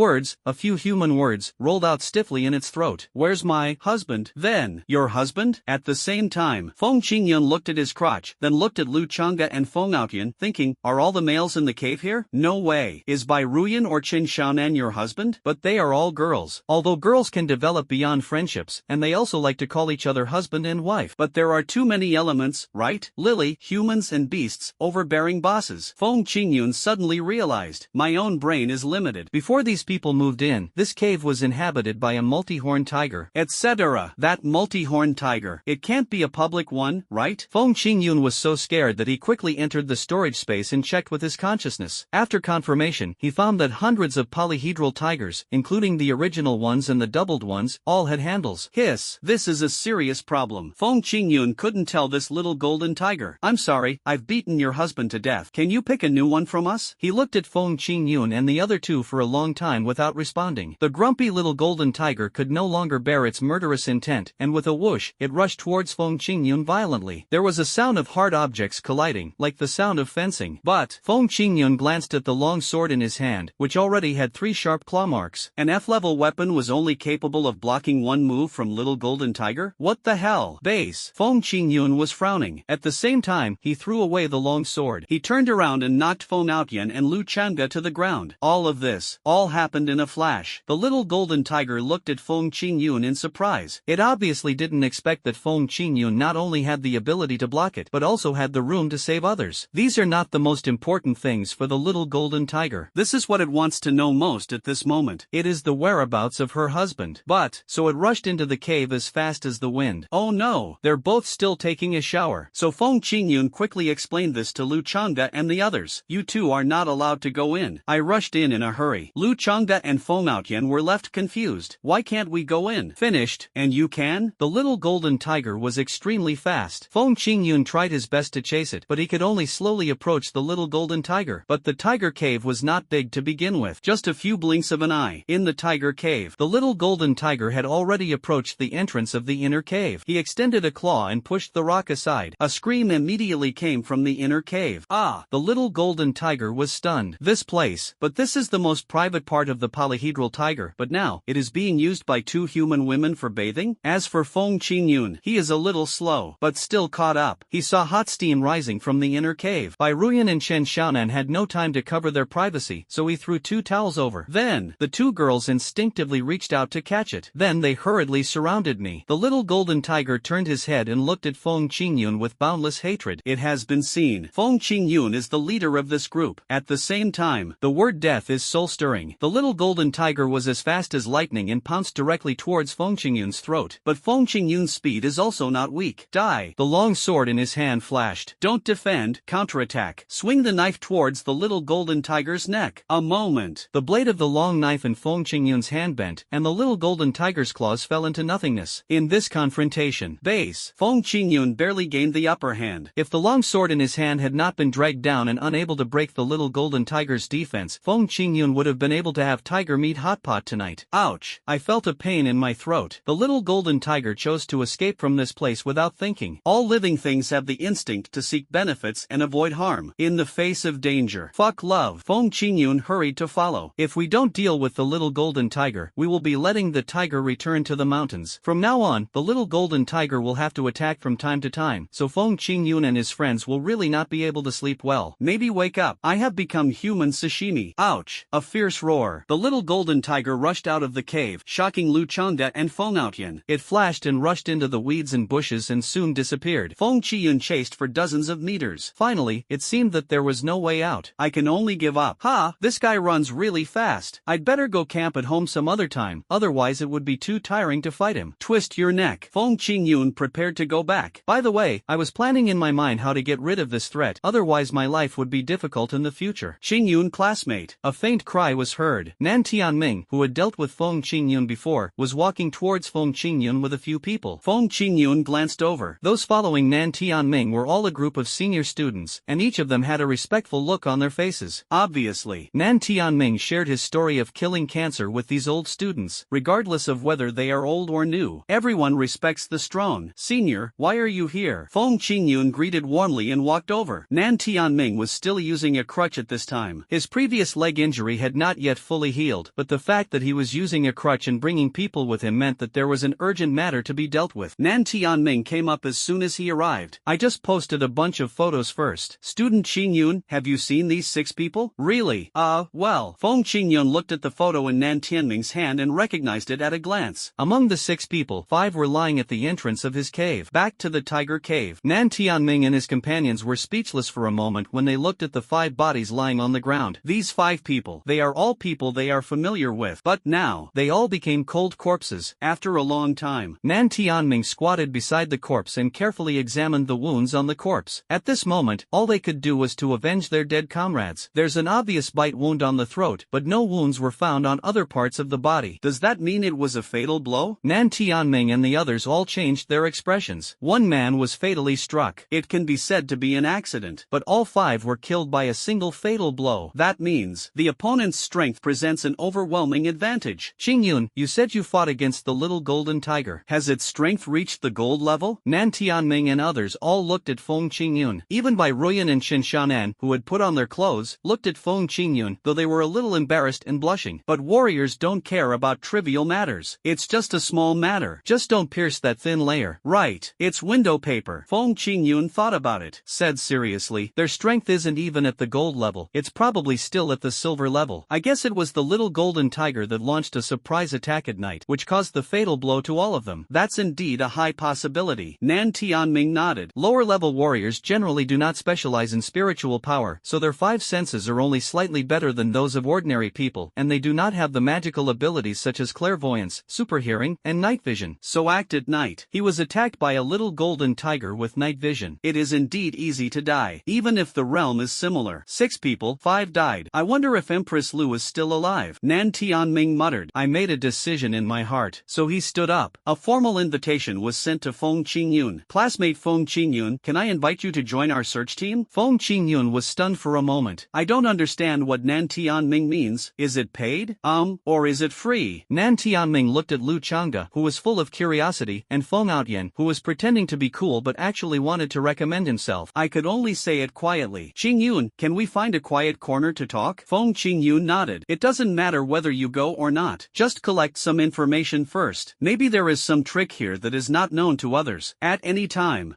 human words, rolled out stiffly in its throat. Where's my husband? Then, your husband? At the same time, Feng Qingyun looked at his crotch, then looked at Lu Chang'e and Feng Aoyan, thinking, are all the males in the cave here? No way. Is Bai Ruyan or Qin Xiaonan your husband? But they are all girls. Although girls can develop beyond friendships, and they also like to call each other husband and wife. But there are too many elements, right? Lily, humans and beasts, overbearing bosses. Feng Qingyun suddenly realized, my own brain is limited. Before these people moved in, this cave was inhabited by a multi-horned tiger, etc. That multi-horned tiger, it can't be a public one, right? Feng Qingyun was so scared that he quickly entered the storage space and checked with his consciousness. After confirmation, he found that hundreds of polyhedral tigers, including the original ones and the doubled ones, all had handles. Hiss, this is a serious problem. Feng Qingyun couldn't tell this little golden tiger. I'm sorry, I've beaten your husband to death. Can you pick a new one from us? He looked at Feng Qingyun and the other two for a long time without responding. The grumpy little golden tiger could no longer bear its murderous intent, and with a whoosh, it rushed towards Feng Qingyun violently. There was a sound of hard objects colliding, like the sound of fencing. But, Feng Qingyun glanced at the long sword in his hand, which already had 3 sharp claw marks. An F-level weapon was only capable of blocking one move from little golden tiger? What the hell? Base. Feng Qingyun was frowning. At the same time, he threw away the long sword. He turned around and knocked Feng Aoyan and Lu Chang'e to the ground. All of this, all happened in a flash. The little golden tiger looked at Feng Qingyun in surprise. It obviously didn't expect that Feng Qingyun not only had the ability to block it, but also had the room to save others. These are not the most important things for the little golden tiger. This is what it wants to know most at this moment. It is the whereabouts of her husband. But, so it rushed into the cave as fast as the wind. Oh no, they're both still taking a shower. So Feng Qingyun quickly explained this to Lu Chang'e and the others. You two are not allowed to go in. I rushed in a hurry. Lu Chang'e and Feng Aoyan were left confused. Why can't we go in? Finished. And you can? The little golden tiger was extremely fast. Feng Qingyun tried his best to chase it, but he could only slowly approach the little golden tiger. But the tiger cave was not big to begin with. Just a few blinks of an eye. In the tiger cave, the little golden tiger had already approached the entrance of the inner cave. He extended a claw and pushed the rock aside. A scream immediately came from the inner cave. Ah! The little golden tiger was stunned. This place, but this is the most private part of the polyhedral tiger, but now, it is being used by two human women for bathing? As for Feng Qingyun, he is a little slow, but still caught up. He saw hot steam rising from the inner cave. Bai Ruyan and Chen Xiaonan had no time to cover their privacy, so he threw 2 towels over. Then, the 2 girls instinctively reached out to catch it. Then they hurriedly surrounded me. The little golden tiger turned his head and looked at Feng Qingyun with boundless hatred. It has been seen. Feng Qingyun is the leader of this group. At the same time, the word death is soul-stirring. The little golden tiger was as fast as lightning and pounced directly towards Feng Qingyun's throat. But Feng Qingyun's speed is also not weak. Die! The long sword in his hand flashed. Don't defend, counterattack. Swing the knife towards the little golden tiger's neck. A moment. The blade of the long knife in Feng Qingyun's hand bent, and the little golden tiger's claws fell into nothingness. In this confrontation, Feng Qingyun barely gained the upper hand. If the long sword in his hand had not been dragged down and unable to break the little golden tiger's defense, Feng Qingyun would have been able to have tiger meat hot pot tonight. Ouch! I felt a pain in my throat. The little golden tiger chose to escape from this place without thinking. All living things have the instinct to seek benefits and avoid harm. In the face of danger. Fuck love. Feng Qingyun hurried to follow. If we don't deal with the little golden tiger, we will be letting the tiger return to the mountains. From now on, the little golden tiger will have to attack from time to time, so Feng Qingyun and his friends will really not be able to sleep well. Maybe wake up. I have become human sashimi. Ouch! A fierce roar. The little golden tiger rushed out of the cave, shocking Lu Changda and Feng Outyan. It flashed and rushed into the weeds and bushes and soon disappeared. Feng Qiyun chased for dozens of meters. Finally, it seemed that there was no way out. I can only give up. Ha! This guy runs really fast. I'd better go camp at home some other time, otherwise it would be too tiring to fight him. Twist your neck. Feng Qingyun prepared to go back. By the way, I was planning in my mind how to get rid of this threat, otherwise my life would be difficult in the future. Qingyun classmate. A faint cry was heard. Nan Tianming, who had dealt with Feng Qingyun before, was walking towards Feng Qingyun with a few people. Feng Qingyun glanced over. Those following Nan Tianming were all a group of senior students, and each of them had a respectful look on their faces. Obviously, Nan Tianming shared his story of killing cancer with these old students, regardless of whether they are old or new. Everyone respects the strong. Senior, why are you here? Feng Qingyun greeted warmly and walked over. Nan Tianming was still using a crutch at this time. His previous leg injury had not yet fully healed, but the fact that he was using a crutch and bringing people with him meant that there was an urgent matter to be dealt with. Nan Tianming came up as soon as he arrived. I just posted a bunch of photos first. Student Qingyun, have you seen these 6 people? Really? Well. Feng Qingyun looked at the photo in Nan Tianming's hand and recognized it at a glance. Among the 6 people, 5 were lying at the entrance of his cave. Back to the tiger cave. Nan Tianming and his companions were speechless for a moment when they looked at the 5 bodies lying on the ground. These 5 people, they are all people they are familiar with, but now, they all became cold corpses. After a long time, Nan Tianming squatted beside the corpse and carefully examined the wounds on the corpse. At this moment, all they could do was to avenge their dead comrades. There's an obvious bite wound on the throat, but no wounds were found on other parts of the body. Does that mean it was a fatal blow? Nan Tianming and the others all changed their expressions. One man was fatally struck. It can be said to be an accident, but all 5 were killed by a single fatal blow. That means the opponent's strength presents an overwhelming advantage. Qingyun, you said you fought against the little golden tiger. Has its strength reached the gold level? Nan Tianming and others all looked at Feng Qingyun. Even Bai Ruyan and Shen Xiaonan, who had put on their clothes, looked at Feng Qingyun, though they were a little embarrassed and blushing. But warriors don't care about trivial matters. It's just a small matter. Just don't pierce that thin layer. Right. It's window paper. Feng Qingyun thought about it. Said seriously, their strength isn't even at the gold level. It's probably still at the silver level. I guess it was the little golden tiger that launched a surprise attack at night, which caused the fatal blow to all of them. That's indeed a high possibility. Nan Tianming nodded. Lower-level warriors generally do not specialize in spiritual power, so their 5 senses are only slightly better than those of ordinary people, and they do not have the magical abilities such as clairvoyance, superhearing, and night vision. So act at night. He was attacked by a little golden tiger with night vision. It is indeed easy to die, even if the realm is similar. 6 people, 5 died. I wonder if Empress Lu is still alive. Nan Tianming muttered. I made a decision in my heart. So he stood up. A formal invitation was sent to Feng Qingyun. Classmate Feng Qingyun, can I invite you to join our search team? Feng Qingyun was stunned for a moment. I don't understand what Nan Tianming means. Is it paid? Or is it free? Nan Tianming looked at Lu Changda, who was full of curiosity, and Feng Outyan, who was pretending to be cool but actually wanted to recommend himself. I could only say it quietly. Qingyun, can we find a quiet corner to talk? Feng Qingyun nodded. It doesn't matter whether you go or not. Just collect some information first. Maybe there is some trick here that is not known to others. At any time.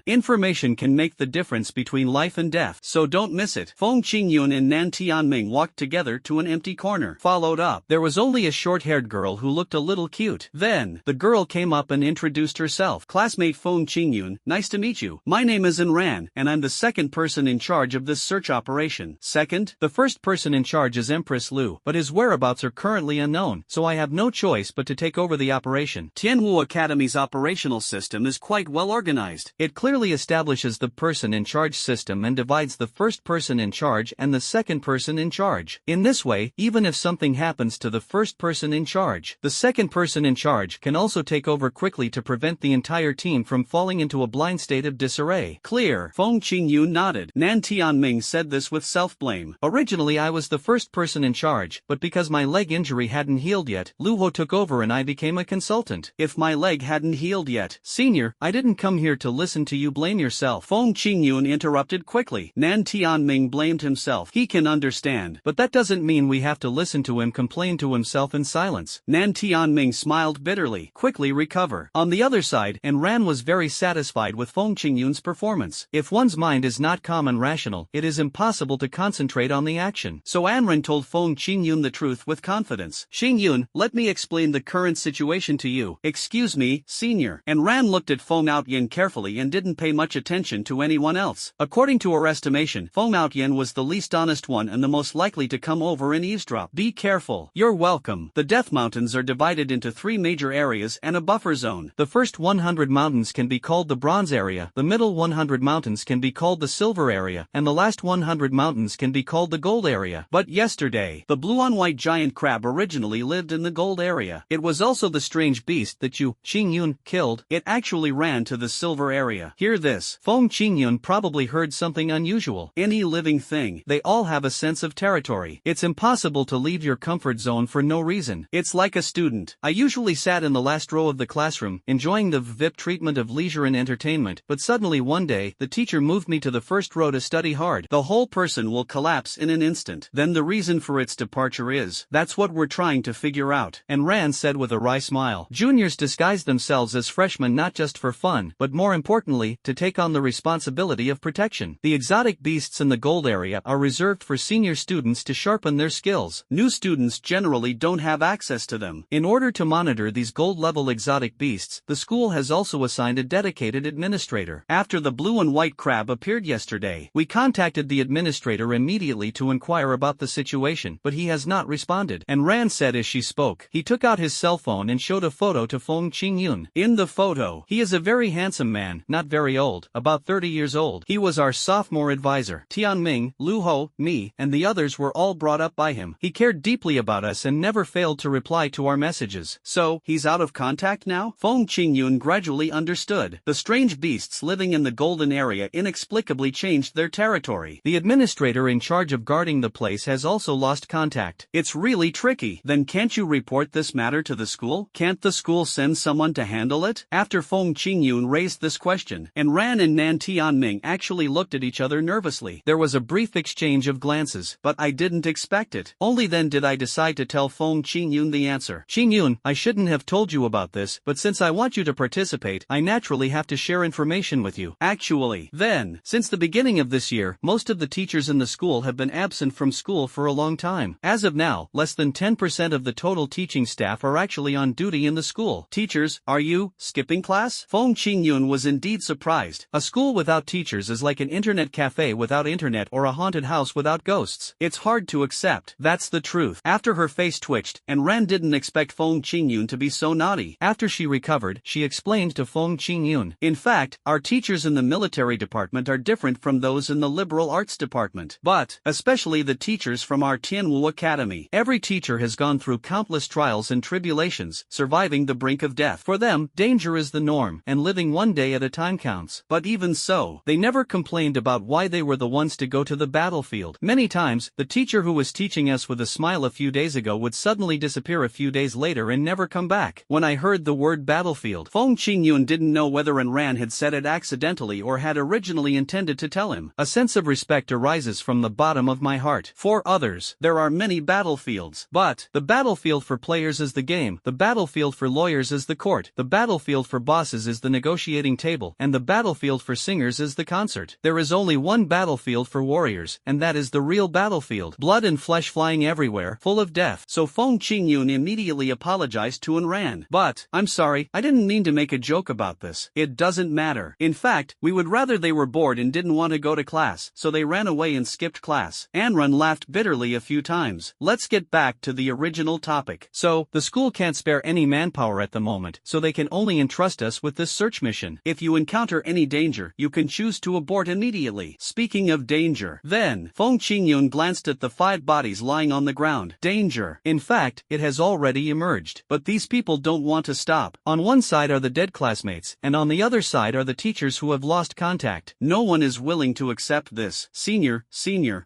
Information can make the difference between life and death, so don't miss it. Feng Qingyun and Nan Tianming walked together to an empty corner. Followed up. There was only a short-haired girl who looked a little cute. Then, the girl came up and introduced herself. Classmate Feng Qingyun, nice to meet you. My name is Enran, and I'm the second person in charge of this search operation. Second? The first person in charge is Empress Lu, but his whereabouts are currently unknown, so I have no choice but to take over the operation. Tianwu Academy's operational system is quite well organized. It clearly establishes the person in charge system and divides the first person in charge and the second person in charge. In this way, even if something happens to the first person in charge, the second person in charge can also take over quickly to prevent the entire team from falling into a blind state of disarray. Clear. Feng Qingyun nodded. Nan Tianming said this with self-blame. Originally I was the first person in charge, but because my leg injury hadn't healed yet, Lu Ho took over and I became a consultant. If my leg hadn't healed yet, senior, I didn't come here to listen to you blame yourself. Feng Qingyun interrupted quickly. Nan Tianming blamed himself. He can understand, but that doesn't mean we have to listen to him complain to himself in silence. Nan Tianming smiled bitterly. Quickly recover. On the other side, Enran was very satisfied with Feng Qingyun's performance. If one's mind is not calm and rational, it is impossible to concentrate on the action. So Anren told Feng Qingyun the truth with confidence. Qingyun, let me explain the current situation to you. Excuse me, senior. Enran looked at Feng Outyan carefully and didn't pay much attention to anyone else. According to her estimation, Feng Outyan was the least honest one and the most likely to come over and eavesdrop. Be careful. You're welcome. The Death Mountains are divided into 3 major areas and a buffer zone. The first 100 mountains can be called the Bronze area, the middle 100 mountains can be called the Silver area, and the last 100 mountains can be called the Gold area. But yesterday, the blue-on-white giant crab originally lived in the Gold area. It was also the strange beast that you, Qingyun, killed. It actually ran to the Silver area. Hear this. Feng Qingyun probably heard something unusual. Any living thing, they all have a sense of territory. It's impossible to leave your comfort zone for no reason. It's like a student. I usually sat in the last row of the classroom, enjoying the VIP treatment of leisure and entertainment, but suddenly one day, the teacher moved me to the first row to study hard. The whole person will collapse in an instant. Then the reason for its departure is, that's what we're trying to figure out. And Rand said with a wry smile. Juniors disguise themselves as freshmen not just for fun, but more importantly, to take on the responsibility of protection. The exotic beasts in the Gold area are reserved for senior students to sharpen their skills. New students generally don't have access to them. In order to monitor these gold-level exotic beasts, the school has also assigned a dedicated administrator. After the blue and white crab appeared yesterday, we contacted the administrator immediately to inquire about the situation, but he has not responded. And Rand said as she spoke. He took out his cell phone and showed a photo to Feng Qingyun. In the photo, he is a very handsome man, not very old, about 30 years old. He was our sophomore advisor. Tianming, Lu Ho, me, and the others were all brought up by him. He cared deeply about us and never failed to reply to our messages. So, he's out of contact now? Feng Qingyun gradually understood. The strange beasts living in the golden area inexplicably changed their territory. The administrator in charge of guarding the place has also lost contact. It's really tricky. Then can't you report this matter to the school? Can't the school send someone to handle it? After Feng Qingyun raised this question, and Ran and Nan Tianming actually looked at each other nervously. There was a brief exchange of glances, but I didn't expect it. Only then did I decide to tell Feng Qingyun the answer. Qingyun, I shouldn't have told you about this, but since I want you to participate, I naturally have to share information with you. Actually, then, since the beginning of this year, most of the teachers in the school have been absent from school for a long time. As of now, less than 10% of the total teaching staff are actually on duty in the school. Teachers, are you skipping class? Feng Qingyun was indeed surprised. A school without teachers is like an internet cafe without internet or a haunted house without ghosts. It's hard to accept. That's the truth. After her face twitched, and Ran didn't expect Feng Qingyun to be so naughty. After she recovered, she explained to Feng Qingyun. In fact, our teachers in the military department are different from those in the liberal arts department. But, especially the teachers from our Tianwu Academy. Every teacher has gone through countless trials and tribulations, surviving the brink of death. For them, danger is the norm, and living one day at a time counts. But even so, they never complained about why they were the ones to go to the battlefield. Many times, the teacher who was teaching us with a smile a few days ago would suddenly disappear a few days later and never come back. back. When I heard the word battlefield, Feng Qingyun didn't know whether Ran had said it accidentally or had originally intended to tell him. A sense of respect arises from the bottom of my heart. For others, there are many battlefields. But the battlefield for players is the game, the battlefield for lawyers is the court, the battlefield for bosses is the negotiating table, and the battlefield for singers is the concert. There is only one battlefield for warriors, and that is the real battlefield. Blood and flesh flying everywhere, full of death. So Feng Qingyun immediately apologized to Ran. But, I'm sorry, I didn't mean to make a joke about this. It doesn't matter. In fact, we would rather they were bored and didn't want to go to class, so they ran away and skipped class. Ran laughed bitterly a few times. Let's get back to the original topic. So, the school can't spare any manpower at the moment, so they can only entrust us with this search mission. If you encounter any danger, you can choose to abort immediately. Speaking of danger, then, Feng Qingyun glanced at the 5 bodies lying on the ground. Danger. In fact, it has already emerged. But these people don't want to stop. On one side are the dead classmates, and on the other side are the teachers who have lost contact. No one is willing to accept this. Senior,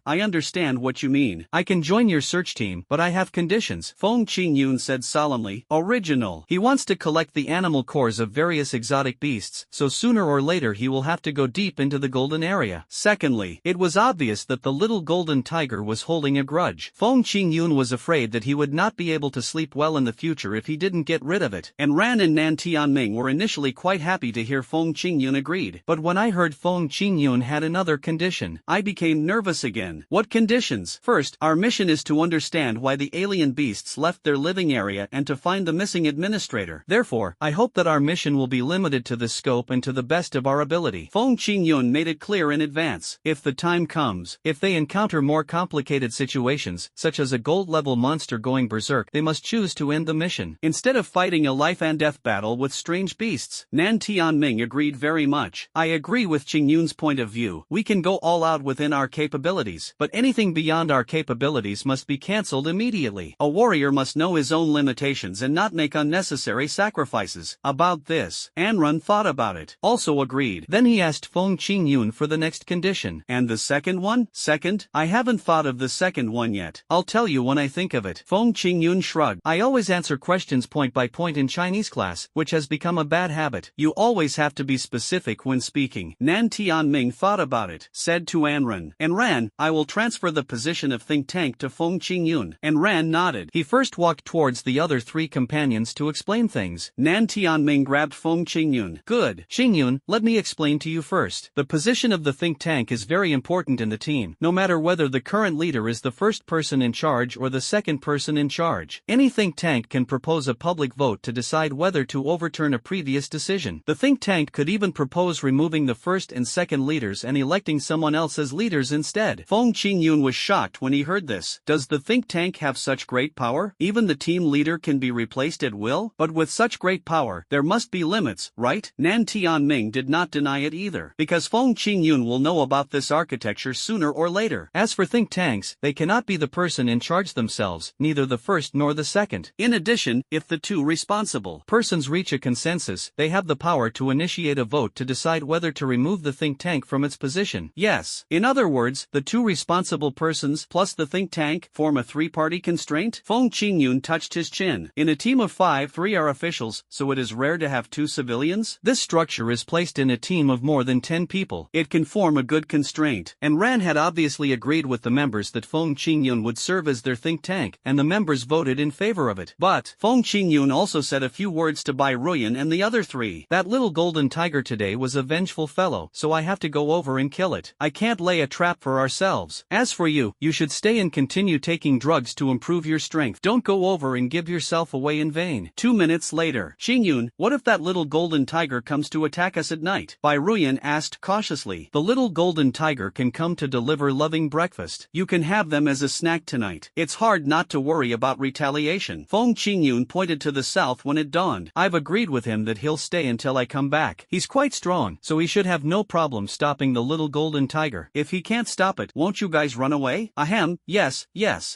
I understand what you mean. I can join your search team, but I have conditions. Feng Qingyun said solemnly. Original. He wants to collect the animal cores of various exotic beasts, so sooner or later he will have to go deep into the golden area. Secondly, it was obvious that the little golden tiger was holding a grudge. Feng Qingyun was afraid that he would not be able to sleep well in the future if he didn't get rid of it. And Ran and Nan Tianming were initially quite happy to hear Feng Qingyun agreed. But when I heard Feng Qingyun had another condition, I became nervous again. What conditions? First, our mission is to understand why the alien beasts left their living area and to find the missing administrator. Therefore, I hope that our mission will be limited to this scope and to the best of our ability. Feng Qingyun made it clear in advance. If the time comes, if they encounter more complicated situations, such as a gold-level monster going berserk, they must choose to end the mission, instead of fighting a life-and-death battle with strange beasts. Nan Tianming agreed very much. I agree with Qingyun's point of view. We can go all out within our capabilities, but anything beyond our capabilities must be cancelled immediately. A warrior must know his own limitations and not make unnecessary sacrifices. About this, Ran thought about it. Also agreed. Then he asked Feng Qingyun for the next condition. And the second one? Second? I haven't thought of the second one yet. I'll tell you when I think of it. Feng Qingyun shrugged. I always answer questions point by point in Chinese class, which has become a bad habit. You always have to be specific when speaking. Nan Tianming thought about it, said to Ran. Ran, I will transfer the position of think tank to Feng Qingyun. Ran nodded. He first walked towards the other 3 companions to explain things. Nan Tianming grabbed Feng Qingyun. Good. Qingyun, let me explain to you first. The position of the think tank is very important in the team, no matter whether the current leader is the first person in charge or the second person in charge. Any think tank can propose a public vote to decide whether to overturn a previous decision. The think tank could even propose removing the first and second leaders and electing someone else as leaders instead. Feng Qingyun was shocked when he heard this. Does the think tank have such great power? Even the team leader can be replaced at will? But with such great power, there must be limits, right? Nan Tianming did not deny it either, because Feng Qingyun will know about this architecture sooner or later. As for think tanks, they cannot be the person in charge themselves, neither the first nor the second. In addition, if the 2 responsible persons reach a consensus, they have the power to initiate a vote to decide whether to remove the think tank from its position. Yes. In other words, the 2 responsible persons plus the think tank form a 3-party constraint? Feng Qingyun touched his chin. In a team of 5, 3 are officials, so it is rare to have 2 civilians? This structure is placed in a team of more than 10 people. It can form a good constraint. Ran had obviously agreed with the members that Feng Qingyun would serve as their think tank, and the members voted in favor of it. But Feng Qingyun also said a few words to Bai Ruyan and the other 3. That little golden tiger today was a vengeful fellow, so I have to go over and kill it. I can't lay a trap for ourselves. As for you, you should stay and continue taking drugs to improve your strength. Don't go over and give yourself away in vain. 2 minutes later. Qingyun, what if that little golden tiger comes to attack us at night? Bai Ruyan asked cautiously. The little golden tiger can come to deliver loving breakfast. You can have them as a snack tonight. It's hard not to worry about retaliation. Feng Qingyun pointed to the south when it dawned. I've agreed with him that he'll stay until I come back. He's quite strong, so he should have no problem stopping the little golden tiger. If he can't stop it, won't you guys run away? Ahem, yes.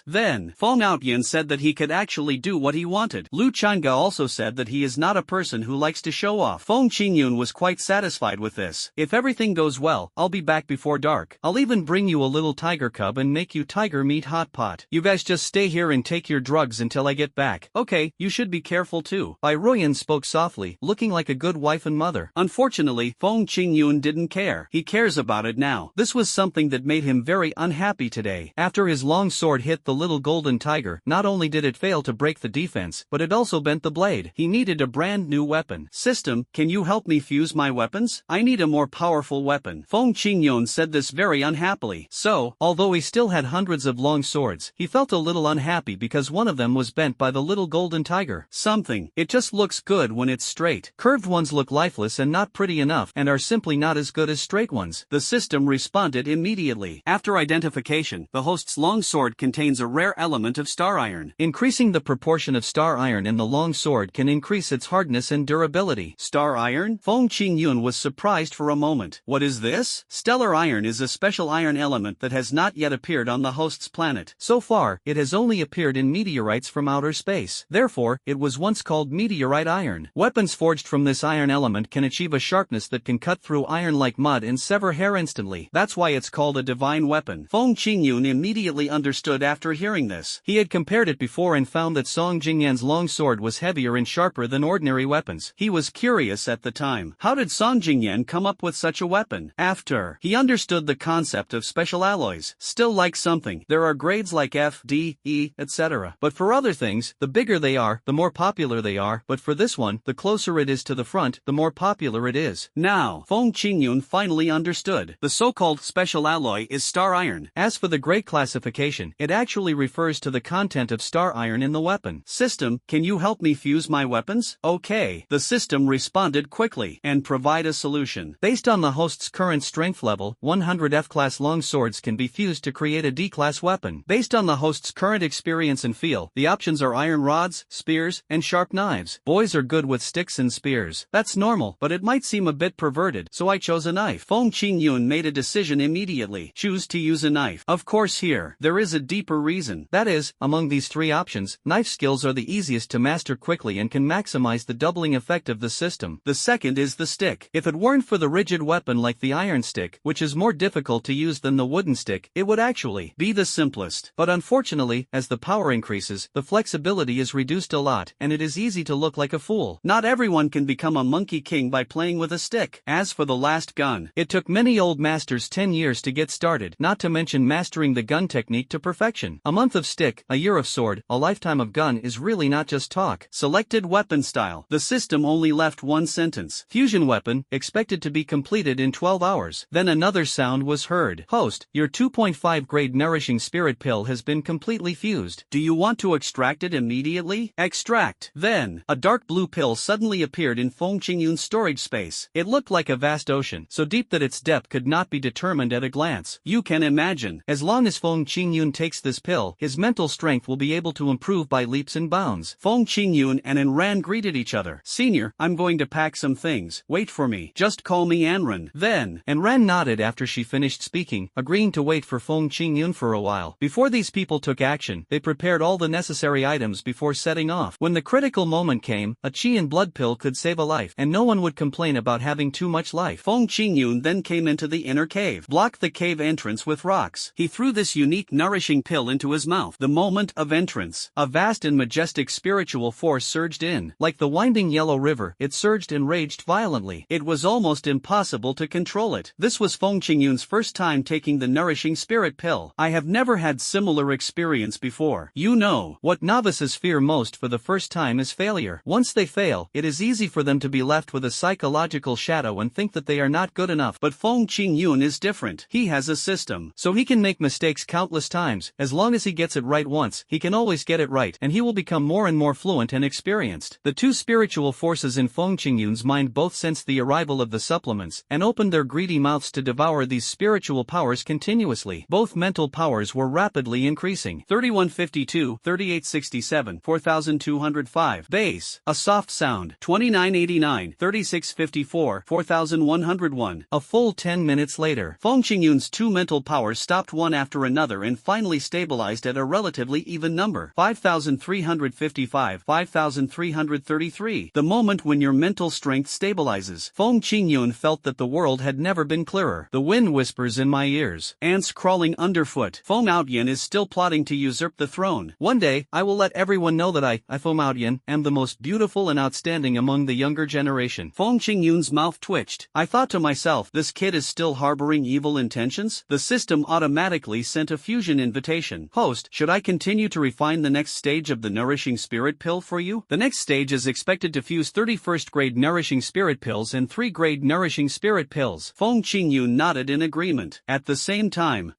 Then, Feng Outyan said that he could actually do what he wanted. Lu Changa also said that he is not a person who likes to show off. Feng Qingyun was quite satisfied with this. If everything goes well, I'll be back before dark. I'll even bring you a little tiger cub and make you tiger meat hot pot. You guys just stay here and take your drugs until I get back. Okay, you should be be careful too. Bai Ruyan spoke softly, looking like a good wife and mother. Unfortunately, Feng Qingyun didn't care. He cares about it now. This was something that made him very unhappy today. After his long sword hit the little golden tiger, not only did it fail to break the defense, but it also bent the blade. He needed a brand new weapon. System, can you help me fuse my weapons? I need a more powerful weapon. Feng Qingyun said this very unhappily. So, although he still had hundreds of long swords, he felt a little unhappy because one of them was bent by the little golden tiger. Something. It just looks good when it's straight. Curved ones look lifeless and not pretty enough and are simply not as good as straight ones. The system responded immediately. After identification, the host's long sword contains a rare element of star iron. Increasing the proportion of star iron in the long sword can increase its hardness and durability. Star iron? Feng Qingyun was surprised for a moment. What is this? Stellar iron is a special iron element that has not yet appeared on the host's planet. So far, it has only appeared in meteorites from outer space. Therefore, it was once called meteorite iron. Weapons forged from this iron element can achieve a sharpness that can cut through iron like mud and sever hair instantly. That's why it's called a divine weapon. Feng Qingyun immediately understood after hearing this. He had compared it before and found that Song Jingyan's long sword was heavier and sharper than ordinary weapons. He was curious at the time. How did Song Jingyan come up with such a weapon? After he understood the concept of special alloys, still like something, there are grades like F, D, E, etc. But for other things, the bigger they are, the more popular they are, but for this one, the closer it is to the front, the more popular it is. Now, Feng Qingyun finally understood. The so-called special alloy is star iron. As for the grade classification, it actually refers to the content of star iron in the weapon. System, can you help me fuse my weapons? Okay. The system responded quickly and provide a solution. Based on the host's current strength level, 100 F-class long swords can be fused to create a D-class weapon. Based on the host's current experience and feel, the options are iron rods, spears, and sharp knives. Boys are good with sticks and spears. That's normal, but it might seem a bit perverted, so I chose a knife. Feng Qingyun made a decision immediately. Choose to use a knife. Of course here, there is a deeper reason. That is, among these three options, knife skills are the easiest to master quickly and can maximize the doubling effect of the system. The second is the stick. If it weren't for the rigid weapon like the iron stick, which is more difficult to use than the wooden stick, it would actually be the simplest. But unfortunately, as the power increases, the flexibility is reduced a lot, and it is easy to look like a fool. Not everyone can become a monkey king by playing with a stick. As for the last gun, it took many old masters 10 years to get started, not to mention mastering the gun technique to perfection. A month of stick, a year of sword, a lifetime of gun is really not just talk. Selected weapon style. The system only left one sentence. Fusion weapon, expected to be completed in 12 hours. Then another sound was heard. Host, your 2.5 grade nourishing spirit pill has been completely fused. Do you want to extract it immediately? Extract. Then, a dark blue pill suddenly appeared in Feng Qingyun's storage space. It looked like a vast ocean, so deep that its depth could not be determined at a glance. You can imagine, as long as Feng Qingyun takes this pill, his mental strength will be able to improve by leaps and bounds. Feng Qingyun and Anran greeted each other. Senior, I'm going to pack some things. Wait for me. Just call me Anran. Then, Anran nodded after she finished speaking, agreeing to wait for Feng Qingyun for a while. Before these people took action, they prepared all the necessary items before setting off. When the critical moment came, a chi and blood pill could save a life, and no one would complain about having too much life. Feng Qingyun then came into the inner cave, blocked the cave entrance with rocks. He threw this unique nourishing pill into his mouth. The moment of entrance, a vast and majestic spiritual force surged in. Like the winding yellow river, it surged and raged violently. It was almost impossible to control it. This was Feng Qingyun's first time taking the nourishing spirit pill. I have never had similar experience before. You know, what novices fear most for the first time is failure. Once they fail, it is easy for them to be left with a psychological shadow and think that they are not good enough. But Feng Qingyun is different. He has a system, so he can make mistakes countless times. As long as he gets it right once, he can always get it right, and he will become more and more fluent and experienced. The two spiritual forces in Feng Qingyun's mind both sensed the arrival of the supplements, and opened their greedy mouths to devour these spiritual powers continuously. Both mental powers were rapidly increasing. 3152, 3867, 4205. Base, a soft sound. 2989, 3654, 4101. A full 10 minutes later, Feng Qingyun's two mental powers stopped one after another and finally stabilized at a relatively even number. 5355, 5333. The moment when your mental strength stabilizes. Feng Qingyun felt that the world had never been clearer. The wind whispers in my ears. Ants crawling underfoot. Feng Outyan is still plotting to usurp the throne. One day, I will let everyone know that I Feng Maoyan am the most beautiful and outstanding among the younger generation. Feng Qingyun's mouth twitched. I thought to myself, this kid is still harboring evil intentions? The system automatically sent a fusion invitation. Host, should I continue to refine the next stage of the nourishing spirit pill for you? The next stage is expected to fuse 31st grade nourishing spirit pills and 3 grade nourishing spirit pills. Feng Qingyun nodded in agreement. At the same time,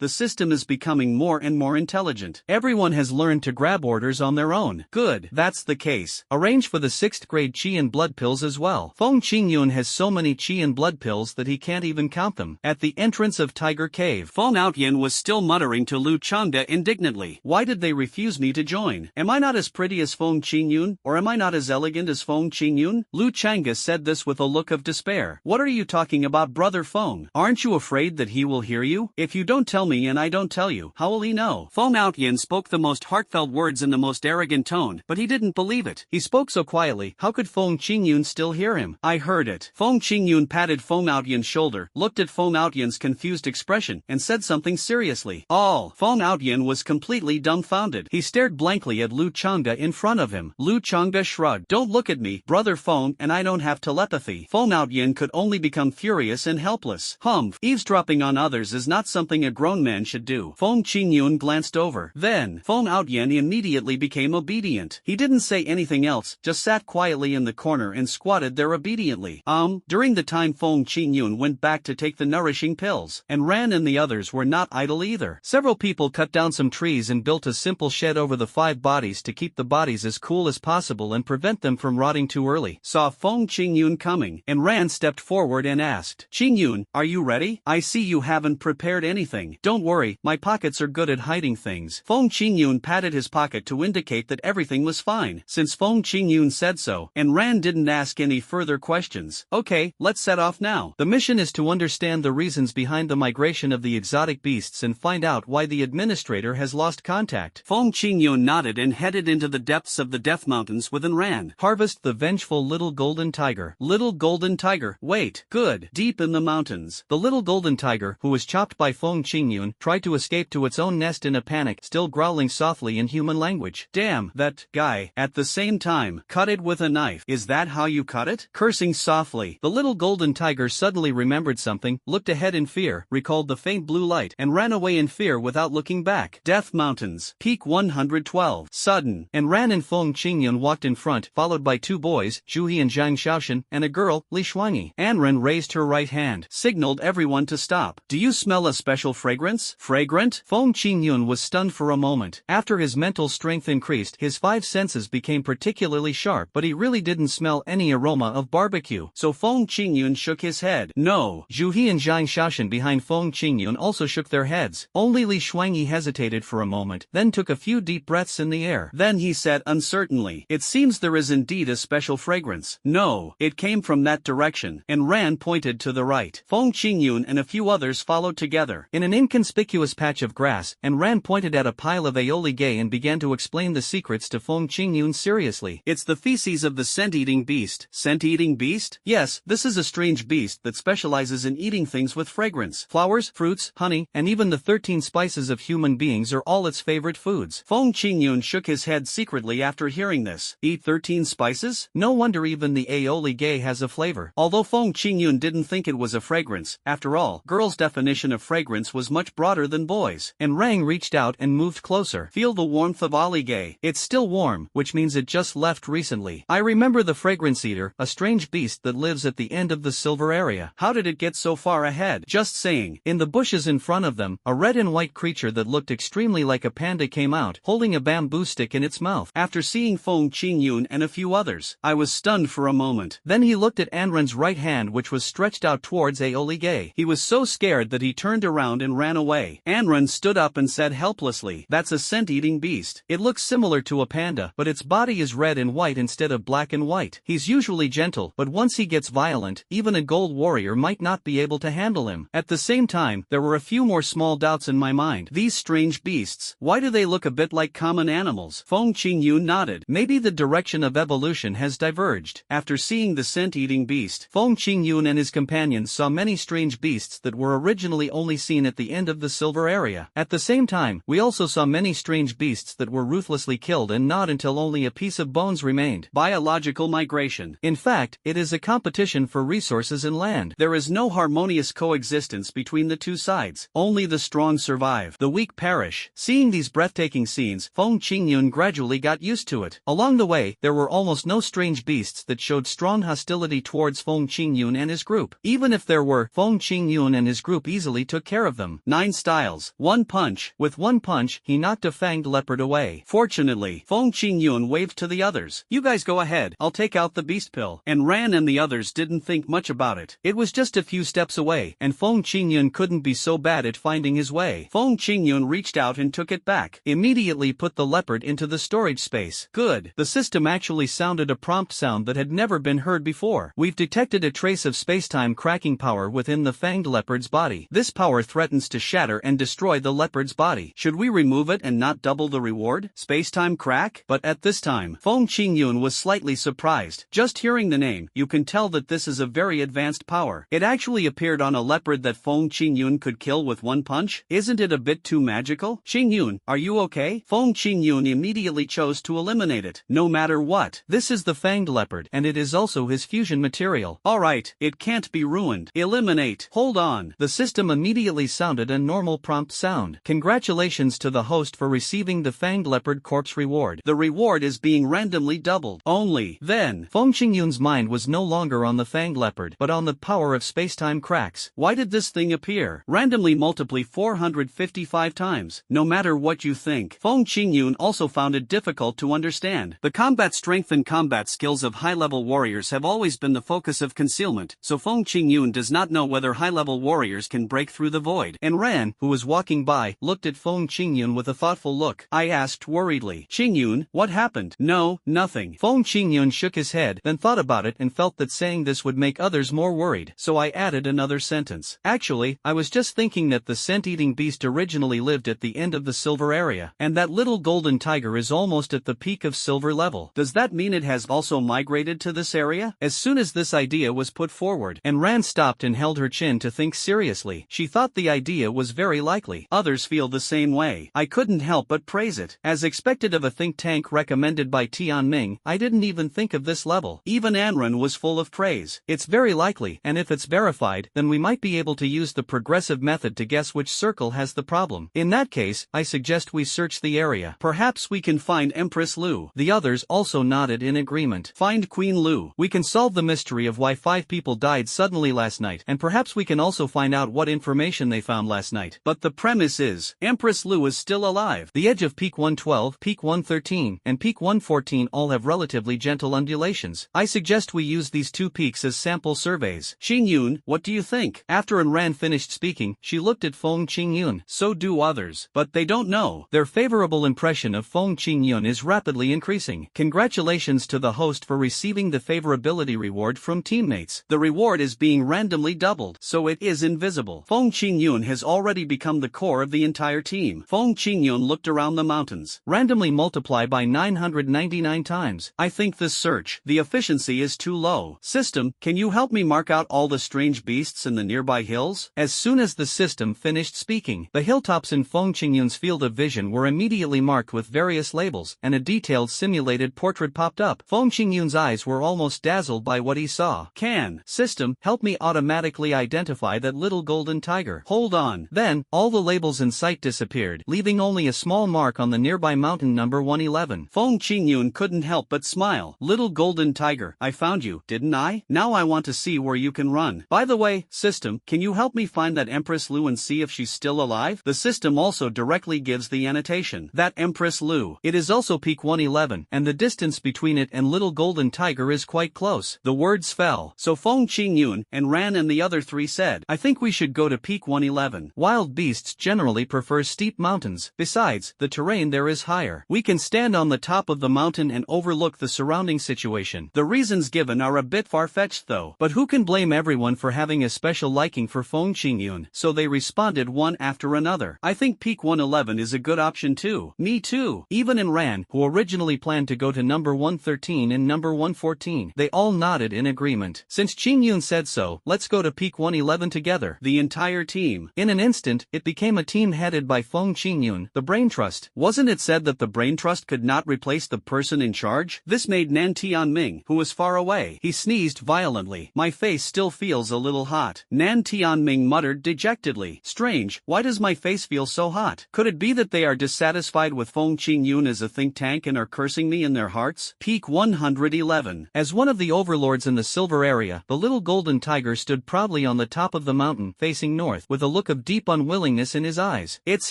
the system is becoming more and more intelligent. Everyone has learned to grab orders on their own. Good, that's the case. Arrange for the 6th grade qi and blood pills as well. Feng Qingyun has so many qi and blood pills that he can't even count them. At the entrance of Tiger Cave, Feng Outyan was still muttering to Lu Changde indignantly. Why did they refuse me to join? Am I not as pretty as Feng Qingyun, or am I not as elegant as Feng Qingyun? Lu Changde said this with a look of despair. What are you talking about, brother Feng? Aren't you afraid that he will hear you? If you don't tell me and I don't tell you, how will he know? Feng Outyan spoke the most heartfelt words in the most arrogant tone, but he didn't believe it. He spoke so quietly, how could Feng Qingyun still hear him? I heard it. Feng Qingyun patted Feng Outyan's shoulder, looked at Feng Outyan's confused expression, and said something seriously. Feng Outyan was completely dumbfounded. He stared blankly at Lu Changde in front of him. Lu Changde shrugged. Don't look at me, brother Feng, and I don't have telepathy. Feng Outyan could only become furious and helpless. Eavesdropping on others is not something a grown man should do. Feng Qingyun glanced over. Then, Feng Outyan immediately became obedient. He didn't say anything else, just sat quietly in the corner and squatted there obediently. During the time Feng Qingyun went back to take the nourishing pills, and Ran and the others were not idle either. Several people cut down some trees and built a simple shed over the 5 bodies to keep the bodies as cool as possible and prevent them from rotting too early. Saw Feng Qingyun coming, and Ran stepped forward and asked, Qingyun, are you ready? I see you haven't prepared anything. Don't worry, my pockets are good at hiding things. Feng Qingyun patted his pocket to indicate that everything was fine. Since Feng Qingyun said so, and Ran didn't ask any further questions. Okay, let's set off now. The mission is to understand the reasons behind the migration of the exotic beasts and find out why the administrator has lost contact. Feng Qingyun nodded and headed into the depths of the Death Mountains with Ran. Harvest the vengeful little golden tiger. Little golden tiger. Wait, good. Deep in the mountains, the little golden tiger, who was chopped by Feng Qingyun, tried to escape to its own nest in a panic, still growling softly in human language. Damn, that guy. At the same time, cut it with a knife. Is that how you cut it? Cursing softly, the little golden tiger suddenly remembered something, looked ahead in fear, recalled the faint blue light, and ran away in fear without looking back. Death Mountains, Peak 112. Sudden, and Ran and Feng Qingyun walked in front, followed by 2 boys, Zhuhi and Zhang Xiaoshan, and a girl, Li Shuangyi. Anren raised her right hand, signaled everyone to stop. Do you smell a special fragrance? Fragrant? Feng Qingyun was stunned for a moment. After his mental strength increased, his 5 senses became particularly sharp, but he really didn't smell any aroma of barbecue. So Feng Qingyun shook his head. No. Zhuhi and Zhang Xiaoshan behind Feng Qingyun also shook their heads. Only Li Shuangyi hesitated for a moment, then took a few deep breaths in the air. Then he said uncertainly, it seems there is indeed a special fragrance. No, it came from that direction, and Ran pointed to the right. Feng Qingyun and a few others followed together. In an inconspicuous patch of grass, and Ran pointed at a pile of aioli gay and began to explain the secrets to Feng Qingyun seriously. It's the feces of the scent-eating beast. Scent-eating beast? Yes, this is a strange beast that specializes in eating things with fragrance. Flowers, fruits, honey, and even the 13 spices of human beings are all its favorite foods. Feng Qingyun shook his head secretly after hearing this. Eat 13 spices? No wonder even the aioli gay has a flavor. Although Feng Qingyun didn't think it was a fragrance, after all, girls' definition of fragrance was much broader than boys. And Rang reached out and moved closer. Feel the warmth of oligay. It's still warm, which means it just left recently. I remember the fragrance eater, a strange beast that lives at the end of the silver area. How did it get so far ahead? Just saying. In the bushes in front of them, a red and white creature that looked extremely like a panda came out, holding a bamboo stick in its mouth. After seeing Feng Qingyun and a few others, I was stunned for a moment. Then he looked at Anren's right hand, which was stretched out towards Aoligay. He was so scared that he turned around and ran away. Anren stood up and said helplessly, "That's a scent-eating beast. It looks similar to a panda, but its body is red and white instead of black and white. He's usually gentle, but once he gets violent, even a gold warrior might not be able to handle him." At the same time, there were a few more small doubts in my mind. These strange beasts, why do they look a bit like common animals? Feng Qingyun nodded. Maybe the direction of evolution has diverged. After seeing the scent-eating beast, Feng Qingyun and his companions saw many strange beasts that were originally only seen at the end of the silver area. At the same time, we also saw many strange beasts that were ruthlessly immediately killed and not until only a piece of bones remained. Biological migration. In fact, it is a competition for resources and land. There is no harmonious coexistence between the two sides. Only the strong survive. The weak perish. Seeing these breathtaking scenes, Feng Qingyun gradually got used to it. Along the way, there were almost no strange beasts that showed strong hostility towards Feng Qingyun and his group. Even if there were, Feng Qingyun and his group easily took care of them. 9 styles. 1 punch. With 1 punch, he knocked a fanged leopard away. Fortunately, Feng Qingyun waved to the others. You guys go ahead, I'll take out the beast pill. And Ran and the others didn't think much about it. It was just a few steps away, and Feng Qingyun couldn't be so bad at finding his way. Feng Qingyun reached out and took it back. Immediately put the leopard into the storage space. Good. The system actually sounded a prompt sound that had never been heard before. We've detected a trace of spacetime cracking power within the fanged leopard's body. This power threatens to shatter and destroy the leopard's body. Should we remove it and not double the reward? Spacetime crack? But at this time, Feng Qingyun was slightly surprised. Just hearing the name, you can tell that this is a very advanced power. It actually appeared on a leopard that Feng Qingyun could kill with 1 punch? Isn't it a bit too magical? Qingyun, are you okay? Feng Qingyun immediately chose to eliminate it. No matter what. This is the fanged leopard, and it is also his fusion material. Alright, it can't be ruined. Eliminate. Hold on. The system immediately sounded a normal prompt sound. Congratulations to the host for receiving the fanged leopard corpse reward. The reward is being randomly doubled. Only then, Feng Qingyun's mind was no longer on the fanged leopard, but on the power of spacetime cracks. Why did this thing appear? Randomly multiply 455 times. No matter what you think, Feng Qingyun also found it difficult to understand. The combat strength and combat skills of high-level warriors have always been the focus of concealment, so Feng Qingyun does not know whether high-level warriors can break through the void. And Ran, who was walking by, looked at Feng Qingyun with a thoughtful look. I asked worriedly, Qingyun, what happened? No, nothing. Feng Qingyun shook his head, then thought about it and felt that saying this would make others more worried, so I added another sentence. Actually, I was just thinking that the scent-eating beast originally lived at the end of the silver area, and that little golden tiger is almost at the peak of silver level. Does that mean it has also migrated to this area? As soon as this idea was put forward, and Ran stopped and held her chin to think seriously. She thought the idea was very likely. Others feel the same way. I couldn't help but praise it. As expected of a think tank recommended by Tianming, I didn't even think of this level. Even Anran was full of praise. It's very likely, and if it's verified, then we might be able to use the progressive method to guess which circle has the problem. In that case, I suggest we search the area. Perhaps we can find Empress Lu. The others also nodded in agreement. Find Queen Lu. We can solve the mystery of why 5 people died suddenly last night, and perhaps we can also find out what information they found last night. But the premise is, Empress Lu is still alive. The edge of Peak 112, Peak 113, and Peak 114 all have relatively gentle undulations. I suggest we use these 2 peaks as sample surveys. Qingyun, what do you think? After Anran finished speaking, she looked at Feng Qingyun. So do others. But they don't know. Their favorable impression of Feng Qingyun is rapidly increasing. Congratulations to the host for receiving the favorability reward from teammates. The reward is being randomly doubled, so it is invisible. Feng Qingyun has already become the core of the entire team. Feng Qingyun looked around the mountains. Randomly multiply by 999 times. I think this search, the efficiency is too low. System, can you help me mark out all the strange beasts in the nearby hills? As soon as the system finished speaking, the hilltops in Feng Qingyun's field of vision were immediately marked with various labels, and a detailed simulated portrait popped up. Feng Qingyun's eyes were almost dazzled by what he saw. Can system help me automatically identify that little golden tiger? Hold on. Then, all the labels in sight disappeared, leaving only a small mark on the nearby mountain number 111. Feng Qingyun couldn't help but smile. Little golden tiger, I found you, didn't I? Now I want to see where you can run. By the way, system, can you help me find that Empress Lu and see if she's still alive? The system also directly gives the annotation. That Empress Lu. It is also Peak 111, and the distance between it and Little Golden Tiger is quite close. The words fell. So Feng Qingyun and Ran and the other 3 said, I think we should go to Peak 111. Wild beasts generally prefer steep mountains. Besides, the terrain there is higher. We can stand on the top of the mountain and overlook the surrounding situation. The reasons given are a bit far-fetched though, but who can blame everyone for having a special liking for Feng Qingyun? So they responded one after another. I think Peak 111 is a good option too. Me too. Even in Ran, who originally planned to go to number 113 and number 114, they all nodded in agreement. Since Qingyun said so, let's go to Peak 111 together. The entire team. In an instant, it became a team headed by Feng Qingyun, the Brain Trust. Wasn't it said that but the brain trust could not replace the person in charge? This made Nan Tianming, who was far away. He sneezed violently. My face still feels a little hot. Nan Tianming muttered dejectedly. Strange, why does my face feel so hot? Could it be that they are dissatisfied with Feng Qingyun as a think tank and are cursing me in their hearts? Peak 111. As one of the overlords in the Silver Area, the little golden tiger stood proudly on the top of the mountain, facing north, with a look of deep unwillingness in his eyes. It's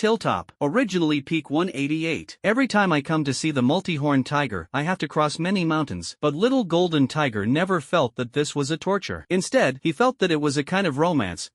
Hilltop, originally Peak 188. Every time I come to see the multi-horned tiger, I have to cross many mountains, but little golden tiger never felt that this was a torture. Instead, he felt that it was a kind of romance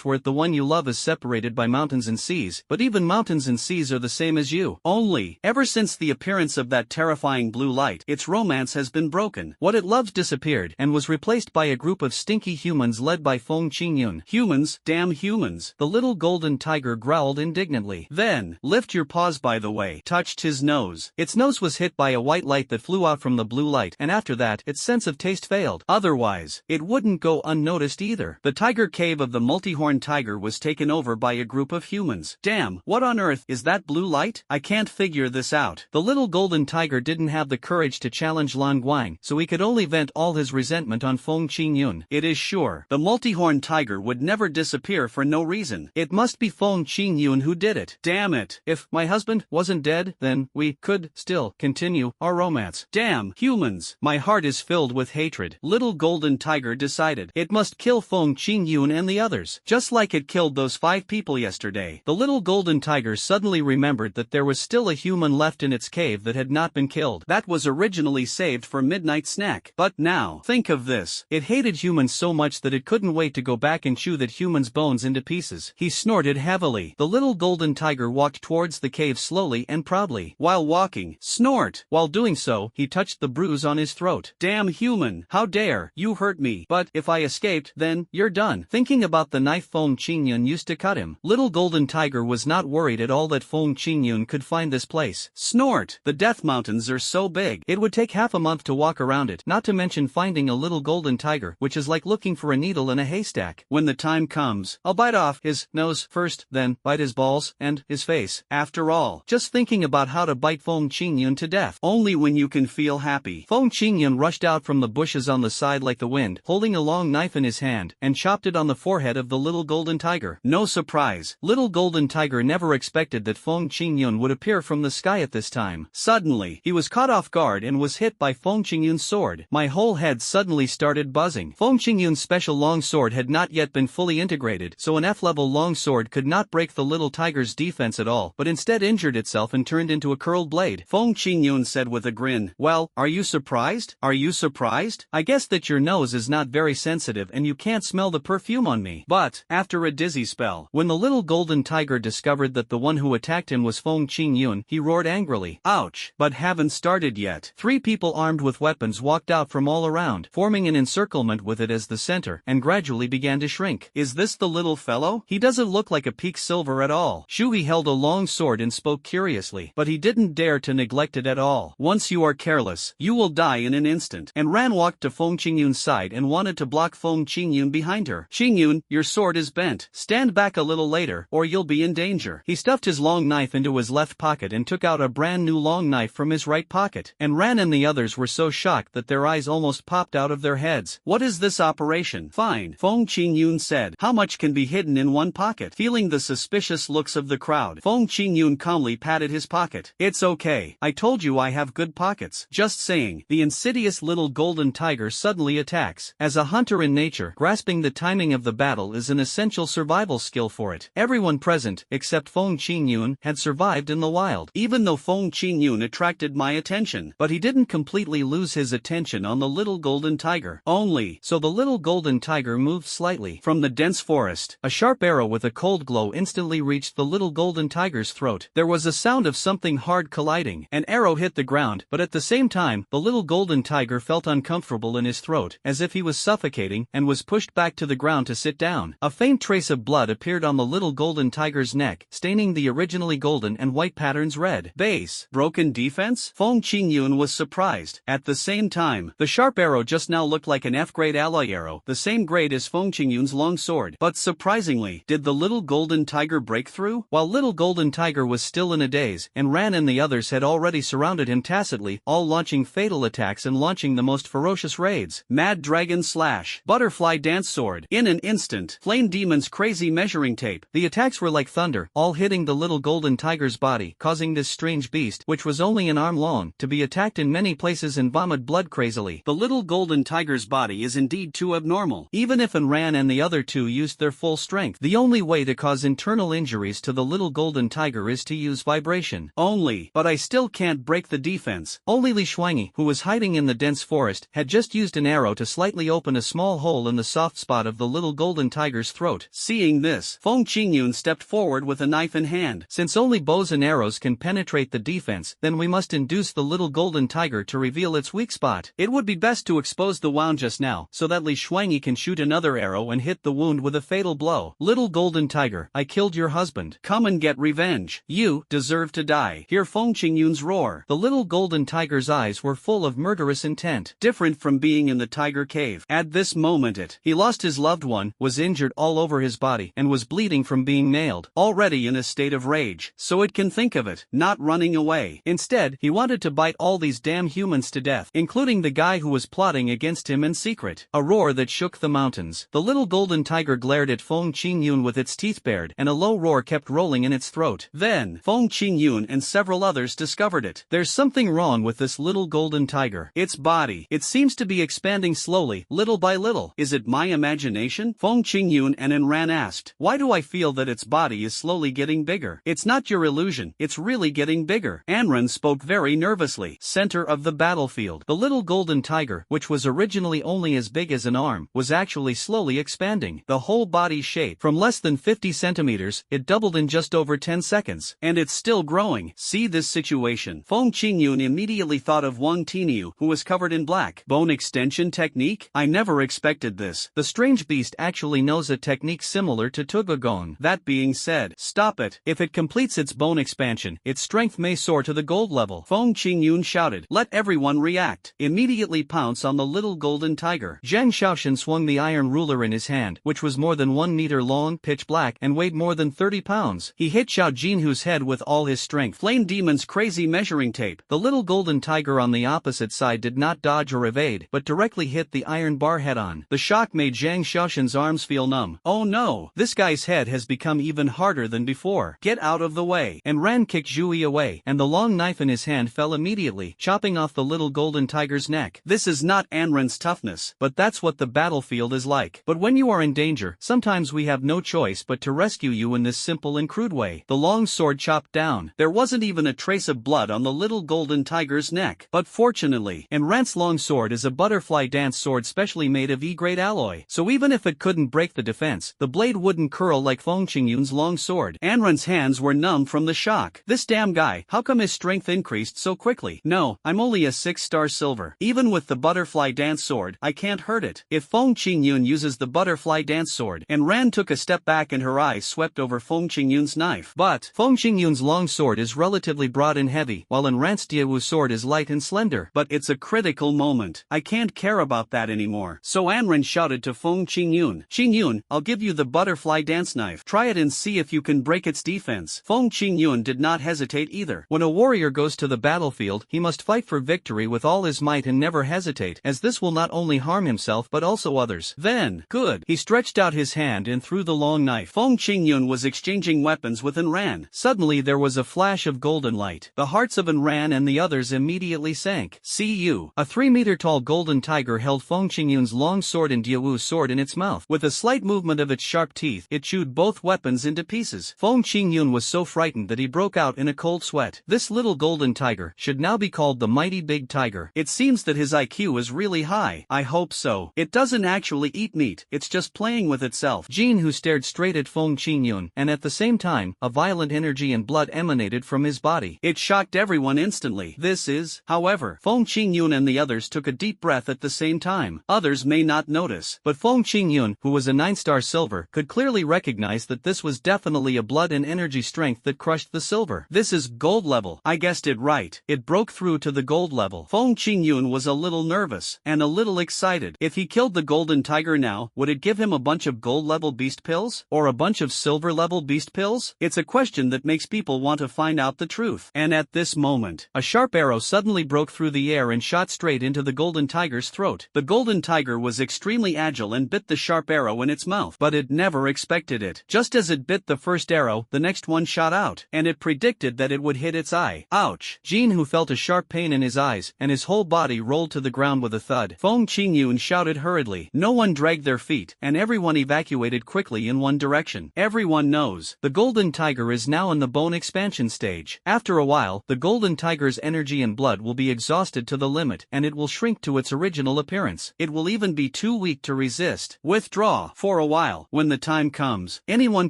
where the one you love is separated by mountains and seas, but even mountains and seas are the same as you. Only, ever since the appearance of that terrifying blue light, its romance has been broken. What it loved disappeared, and was replaced by a group of stinky humans led by Feng Qingyun. Humans, damn humans, the little golden tiger growled indignantly. Then, lift your paws by the way, touched his nose. Its nose was hit by a white light that flew out from the blue light, and after that, its sense of taste failed. Otherwise, it wouldn't go unnoticed either. The tiger cave of the multi-horned tiger was taken over by a group of humans. Damn, what on earth is that blue light? I can't figure this out. The little golden tiger didn't have the courage to challenge Lan Guang, so he could only vent all his resentment on Feng Qingyun. It is sure, the multi-horned tiger would never disappear for no reason. It must be Feng Qingyun who did it. Damn it. If my husband wasn't dead, then we could still continue our romance. Damn humans. My heart is filled with hatred. Little golden tiger decided it must kill Feng Qingyun and the others, just like it killed those 5 people yesterday. The little golden tiger suddenly remembered that there was still a human left in its cave that had not been killed. That was originally saved for midnight snack. But now, think of this. It hated humans so much that it couldn't wait to go back and chew that human's bones into pieces. He snorted heavily. The little golden tiger walked towards the cave slowly and proudly. While walking, snort. While doing so, he touched the bruise on his throat. Damn human, how dare you hurt me? But if I escaped, then you're done. Thinking about the knife Feng Qingyun used to cut him, little golden tiger was not worried at all that Feng Qingyun could find this place. Snort. The Death Mountains are so big, it would take half a month to walk around it, not to mention finding a little golden tiger, which is like looking for a needle in a haystack. When the time comes, I'll bite off his nose first, then bite his balls and his face. After all, just thinking about how to bite Feng Qingyun to death. Only when you can feel happy. Feng Qingyun rushed out from the bushes on the side like the wind, holding a long knife in his hand, and chopped it on the forehead of the little golden tiger. No surprise, little golden tiger never expected that Feng Qingyun would appear from the sky at this time. Suddenly, he was caught off guard and was hit by Feng Qingyun's sword. My whole head suddenly started buzzing. Feng Qingyun's special long sword had not yet been fully integrated, so an F-level long sword could not break the little tiger's defense at all, but instead injured itself and turned into a curled blade. Feng Qingyun said with a grin, "Well, are you surprised? Are you surprised? I guess that your nose is not very sensitive and you can't smell the perfume on me." But, after a dizzy spell, when the little golden tiger discovered that the one who attacked him was Feng Qingyun, he roared angrily. Ouch! But haven't started yet. 3 people armed with weapons walked out from all around, forming an encirclement with it as the center, and gradually began to shrink. Is this the little fellow? He doesn't look like a peak silver at all. Shuhi held a long sword and spoke curiously, but he didn't dare to neglect it at all. Once you are careless, you will die in an instant. And Ran walked to Feng Qingyun's side and wanted to block Feng Qingyun behind her. Qingyun, your sword is bent. Stand back a little later, or you'll be in danger. He stuffed his long knife into his left pocket and took out a brand new long knife from his right pocket. And Ran and the others were so shocked that their eyes almost popped out of their heads. What is this operation? Fine, Feng Qingyun said. How much can be hidden in one pocket? Feeling the suspicious looks of the crowd, Feng Qingyun calmly patted his pocket. It's okay. I told you I have good pockets. Just saying. The insidious little golden tiger suddenly attacks. As a hunter in nature, grasping the timing of the battle is an essential survival skill for it. Everyone present, except Feng Qingyun, had survived in the wild. Even though Feng Qingyun attracted my attention, but he didn't completely lose his attention on the little golden tiger. Only, so the little golden tiger moved slightly. From the dense forest, a sharp arrow with a cold glow instantly reached the little golden tiger's throat. There was a sound of something hard colliding. An arrow hit the ground, but at the same time, the little golden tiger felt uncomfortable in his throat, as if he was suffocating, and was pushed back to the ground to sit down. A faint trace of blood appeared on the little golden tiger's neck, staining the originally golden and white patterns red. Base. Broken defense? Feng Qingyun was surprised. At the same time, the sharp arrow just now looked like an F-grade alloy arrow, the same grade as Feng Qingyun's long sword. But surprisingly, did the little golden tiger break through? While little golden tiger was still in a daze, days, and Ran and the others had already surrounded him tacitly, all launching fatal attacks and launching the most ferocious raids. Mad Dragon Slash. Butterfly Dance Sword. In an instant. Flame Demon's Crazy Measuring Tape. The attacks were like thunder, all hitting the little golden tiger's body, causing this strange beast, which was only an arm long, to be attacked in many places and vomit blood crazily. The little golden tiger's body is indeed too abnormal. Even if Ran and the other two used their full strength, the only way to cause internal injuries to the little golden tiger is to use vibration. Only, but I still can't break the defense. Only Li Shuangi, who was hiding in the dense forest, had just used an arrow to slightly open a small hole in the soft spot of the little golden tiger's throat. Seeing this, Feng Qingyun stepped forward with a knife in hand. Since only bows and arrows can penetrate the defense, then we must induce the little golden tiger to reveal its weak spot. It would be best to expose the wound just now, so that Li Shuangi can shoot another arrow and hit the wound with a fatal blow. Little golden tiger, I killed your husband. Come and get revenge. You deserve to die. Hear Feng Qingyun's roar. The little golden tiger's eyes were full of murderous intent, different from being in the tiger cave. At this moment he lost his loved one, was injured all over his body, and was bleeding from being nailed, already in a state of rage. So it can think of it, not running away. Instead, he wanted to bite all these damn humans to death, including the guy who was plotting against him in secret. A roar that shook the mountains. The little golden tiger glared at Feng Qingyun with its teeth bared, and a low roar kept rolling in its throat. Then, Feng Qingyun and several others discovered it. There's something wrong with this little golden tiger. Its body, it seems to be expanding slowly, little by little. Is it my imagination? Feng Qingyun and Ran asked. Why do I feel that its body is slowly getting bigger? It's not your illusion, it's really getting bigger. Anran spoke very nervously. Center of the battlefield. The little golden tiger, which was originally only as big as an arm, was actually slowly expanding. The whole body shape, from less than 50 centimeters, it doubled in just over 10 seconds. And it's still growing. See this situation. Feng Qingyun immediately thought of Wang Tiniu, who was covered in black. Bone extension technique? I never expected this. The strange beast actually knows a technique similar to Tugagon. That being said, stop it. If it completes its bone expansion, its strength may soar to the gold level. Feng Qingyun shouted. Let everyone react. Immediately pounce on the little golden tiger. Zhang Xiaoshan swung the iron ruler in his hand, which was more than 1 meter long, pitch black, and weighed more than 30 pounds. He hit Xiao Jinhu's head with all his strength. Flame Demon's Crazy Measuring Tape. The little golden tiger on the opposite side did not dodge or evade, but directly hit the iron bar head-on. The shock made Zhang Xiaoshan's arms feel numb. Oh no, this guy's head has become even harder than before. Get out of the way. And Ran kicked Zhui away, and the long knife in his hand fell immediately, chopping off the little golden tiger's neck. This is not Anran's toughness, but that's what the battlefield is like. But when you are in danger, sometimes we have no choice but to rescue you in this simple and crude way. The long sword chopped down. There wasn't even a trace of blood on the little golden tiger's neck. But fortunately, Ran's long sword is a butterfly dance sword specially made of E-grade alloy. So even if it couldn't break the defense, the blade wouldn't curl like Feng Qingyun's long sword. Anran's hands were numb from the shock. This damn guy, how come his strength increased so quickly? No, I'm only a 6-star silver. Even with the butterfly dance sword, I can't hurt it. If Feng Qingyun uses the butterfly dance sword, Ran took a step back and her eyes swept over Feng Qingyun's knife. But Feng Qingyun's long sword is relatively broad and heavy, while Ran's Diawu sword is light and slender. But it's a critical moment. I can't care about that anymore. So Anran shouted to Feng Qingyun. Qingyun, I'll give you the butterfly dance knife. Try it and see if you can break its defense. Feng Qingyun did not hesitate either. When a warrior goes to the battlefield, he must fight for victory with all his might and never hesitate, as this will not only harm himself but also others. Then, good. He stretched out his hand and threw the long knife. Feng Qingyun was exchanging weapons with Ran. Suddenly there was a flash of golden light. The hearts of Ran and the others immediately sank. See you. A 3-meter-tall golden tiger held Feng Qingyun's long sword and Diawu's sword in its mouth. With a slight movement of its sharp teeth, it chewed both weapons into pieces. Feng Qingyun was so frightened that he broke out in a cold sweat. This little golden tiger should now be called the mighty big tiger. It seems that his IQ is really high. I hope so. It doesn't actually eat meat, it's just playing with itself. Jinhu stared straight at Feng Qingyun, and at the same time, a violent energy and blood emanated from his body. It shocked everyone instantly. This is, however, Feng Qingyun and the others took a deep breath at the same time. Others may not notice, but Feng Qingyun, who was a 9-star silver, could clearly recognize that this was definitely a blood and energy strength that crushed the silver. This is gold level. I guessed it right. It broke through to the gold level. Feng Qingyun was a little nervous, and a little excited. If he killed the golden tiger now, would it give him a bunch of gold level beast pills? Or a bunch of silver level beast pills? It's a question that makes people want to to find out the truth. And at this moment, a sharp arrow suddenly broke through the air and shot straight into the golden tiger's throat. The golden tiger was extremely agile and bit the sharp arrow in its mouth, but it never expected it. Just as it bit the first arrow, the next one shot out, and it predicted that it would hit its eye. Ouch! Jin, who felt a sharp pain in his eyes, and his whole body rolled to the ground with a thud. Feng Qingyun shouted hurriedly. No one dragged their feet, and everyone evacuated quickly in one direction. Everyone knows, the golden tiger is now in the bone expansion stage. After a while, the golden tiger's energy and blood will be exhausted to the limit, and it will shrink to its original appearance. It will even be too weak to resist. Withdraw for a while. When the time comes, anyone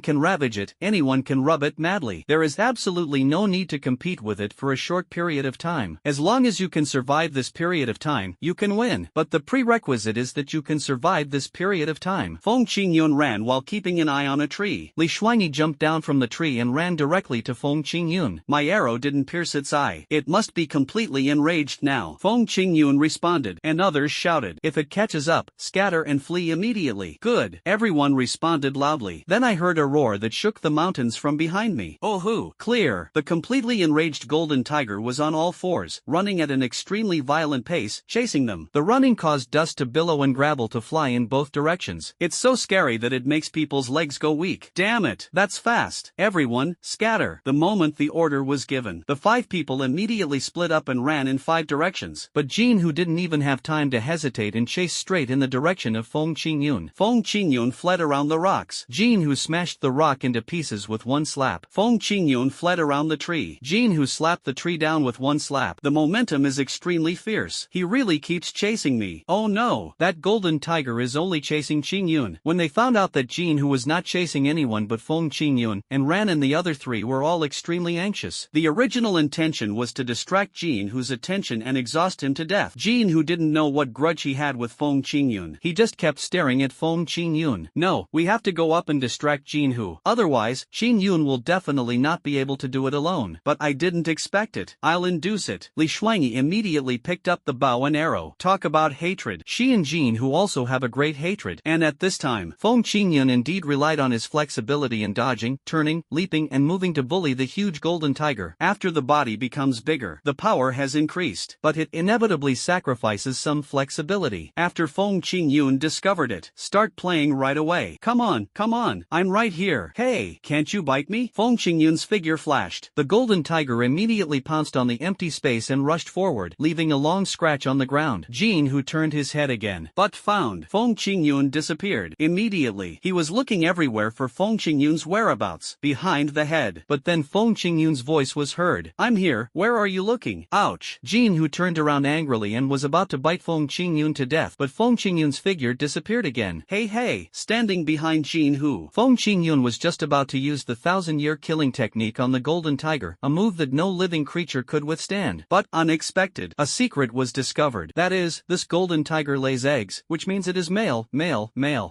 can ravage it, anyone can rub it madly. There is absolutely no need to compete with it for a short period of time. As long as you can survive this period of time, you can win. But the prerequisite is that you can survive this period of time. Feng Qingyun ran while keeping an eye on a tree. Li Shuanyi jumped down from the tree and ran directly to Feng Qingyun. My arrow didn't pierce its eye. It must be completely enraged now. Feng Qingyun responded, and others shouted, if it catches up, scatter and flee immediately. Good. Everyone responded loudly. Then I heard a roar that shook the mountains from behind me. Oh hoo! Clear. The completely enraged golden tiger was on all fours, running at an extremely violent pace, chasing them. The running caused dust to billow and gravel to fly in both directions. It's so scary that it makes people's legs go weak. Damn it! That's fast. Everyone, scatter. The moment the order was given, the 5 people immediately split up and ran in 5 directions. But Jin, who didn't even have time to hesitate and chased straight in the direction of Feng Qingyun. Feng Qingyun fled around the rocks. Jin, who smashed the rock into pieces with one slap. Feng Qingyun fled around the tree. Jin, who slapped the tree down with one slap. The momentum is extremely fierce. He really keeps chasing me. Oh no! That golden tiger is only chasing Qingyun. When they found out that Jin, who was not chasing anyone but Feng Qingyun, and Ran and the other 3 were all extremely anxious. The original intention was to distract Jin, whose attention, and exhaust him to death. Jin, who didn't know what grudge he had with Feng Qingyun. He just kept staring at Feng Qingyun. No, we have to go up and distract Jin, who. Otherwise, Qingyun will definitely not be able to do it alone. But I didn't expect it. I'll induce it. Li Shuanyi immediately picked up the bow and arrow. Talk about hatred. She and Jin, who also have a great hatred. And at this time, Feng Qingyun indeed relied on his flexibility in dodging, turning, leaping and moving to bully the huge golden tiger. After the body becomes bigger, the power has increased. But it inevitably sacrifices some flexibility. After Feng Qingyun discovered it, start playing right away. Come on, I'm right here. Hey, can't you bite me? Feng Qingyun's figure flashed. The golden tiger immediately pounced on the empty space and rushed forward, leaving a long scratch on the ground. Jin, who turned his head again, but found Feng Qingyun disappeared. Immediately, he was looking everywhere for Feng Qingyun's whereabouts, behind the head. But then Feng Qingyun's voice was heard. I'm here, where are you looking? Ouch! Jin, who turned around angrily and was about to bite Feng Qingyun to death, but Feng Qingyun's figure disappeared again. Hey! Standing behind Jin, who. Feng Qingyun was just about to use the 1,000-year killing technique on the golden tiger, a move that no living creature could withstand. But, unexpected, a secret was discovered. That is, this golden tiger lays eggs, which means it is male.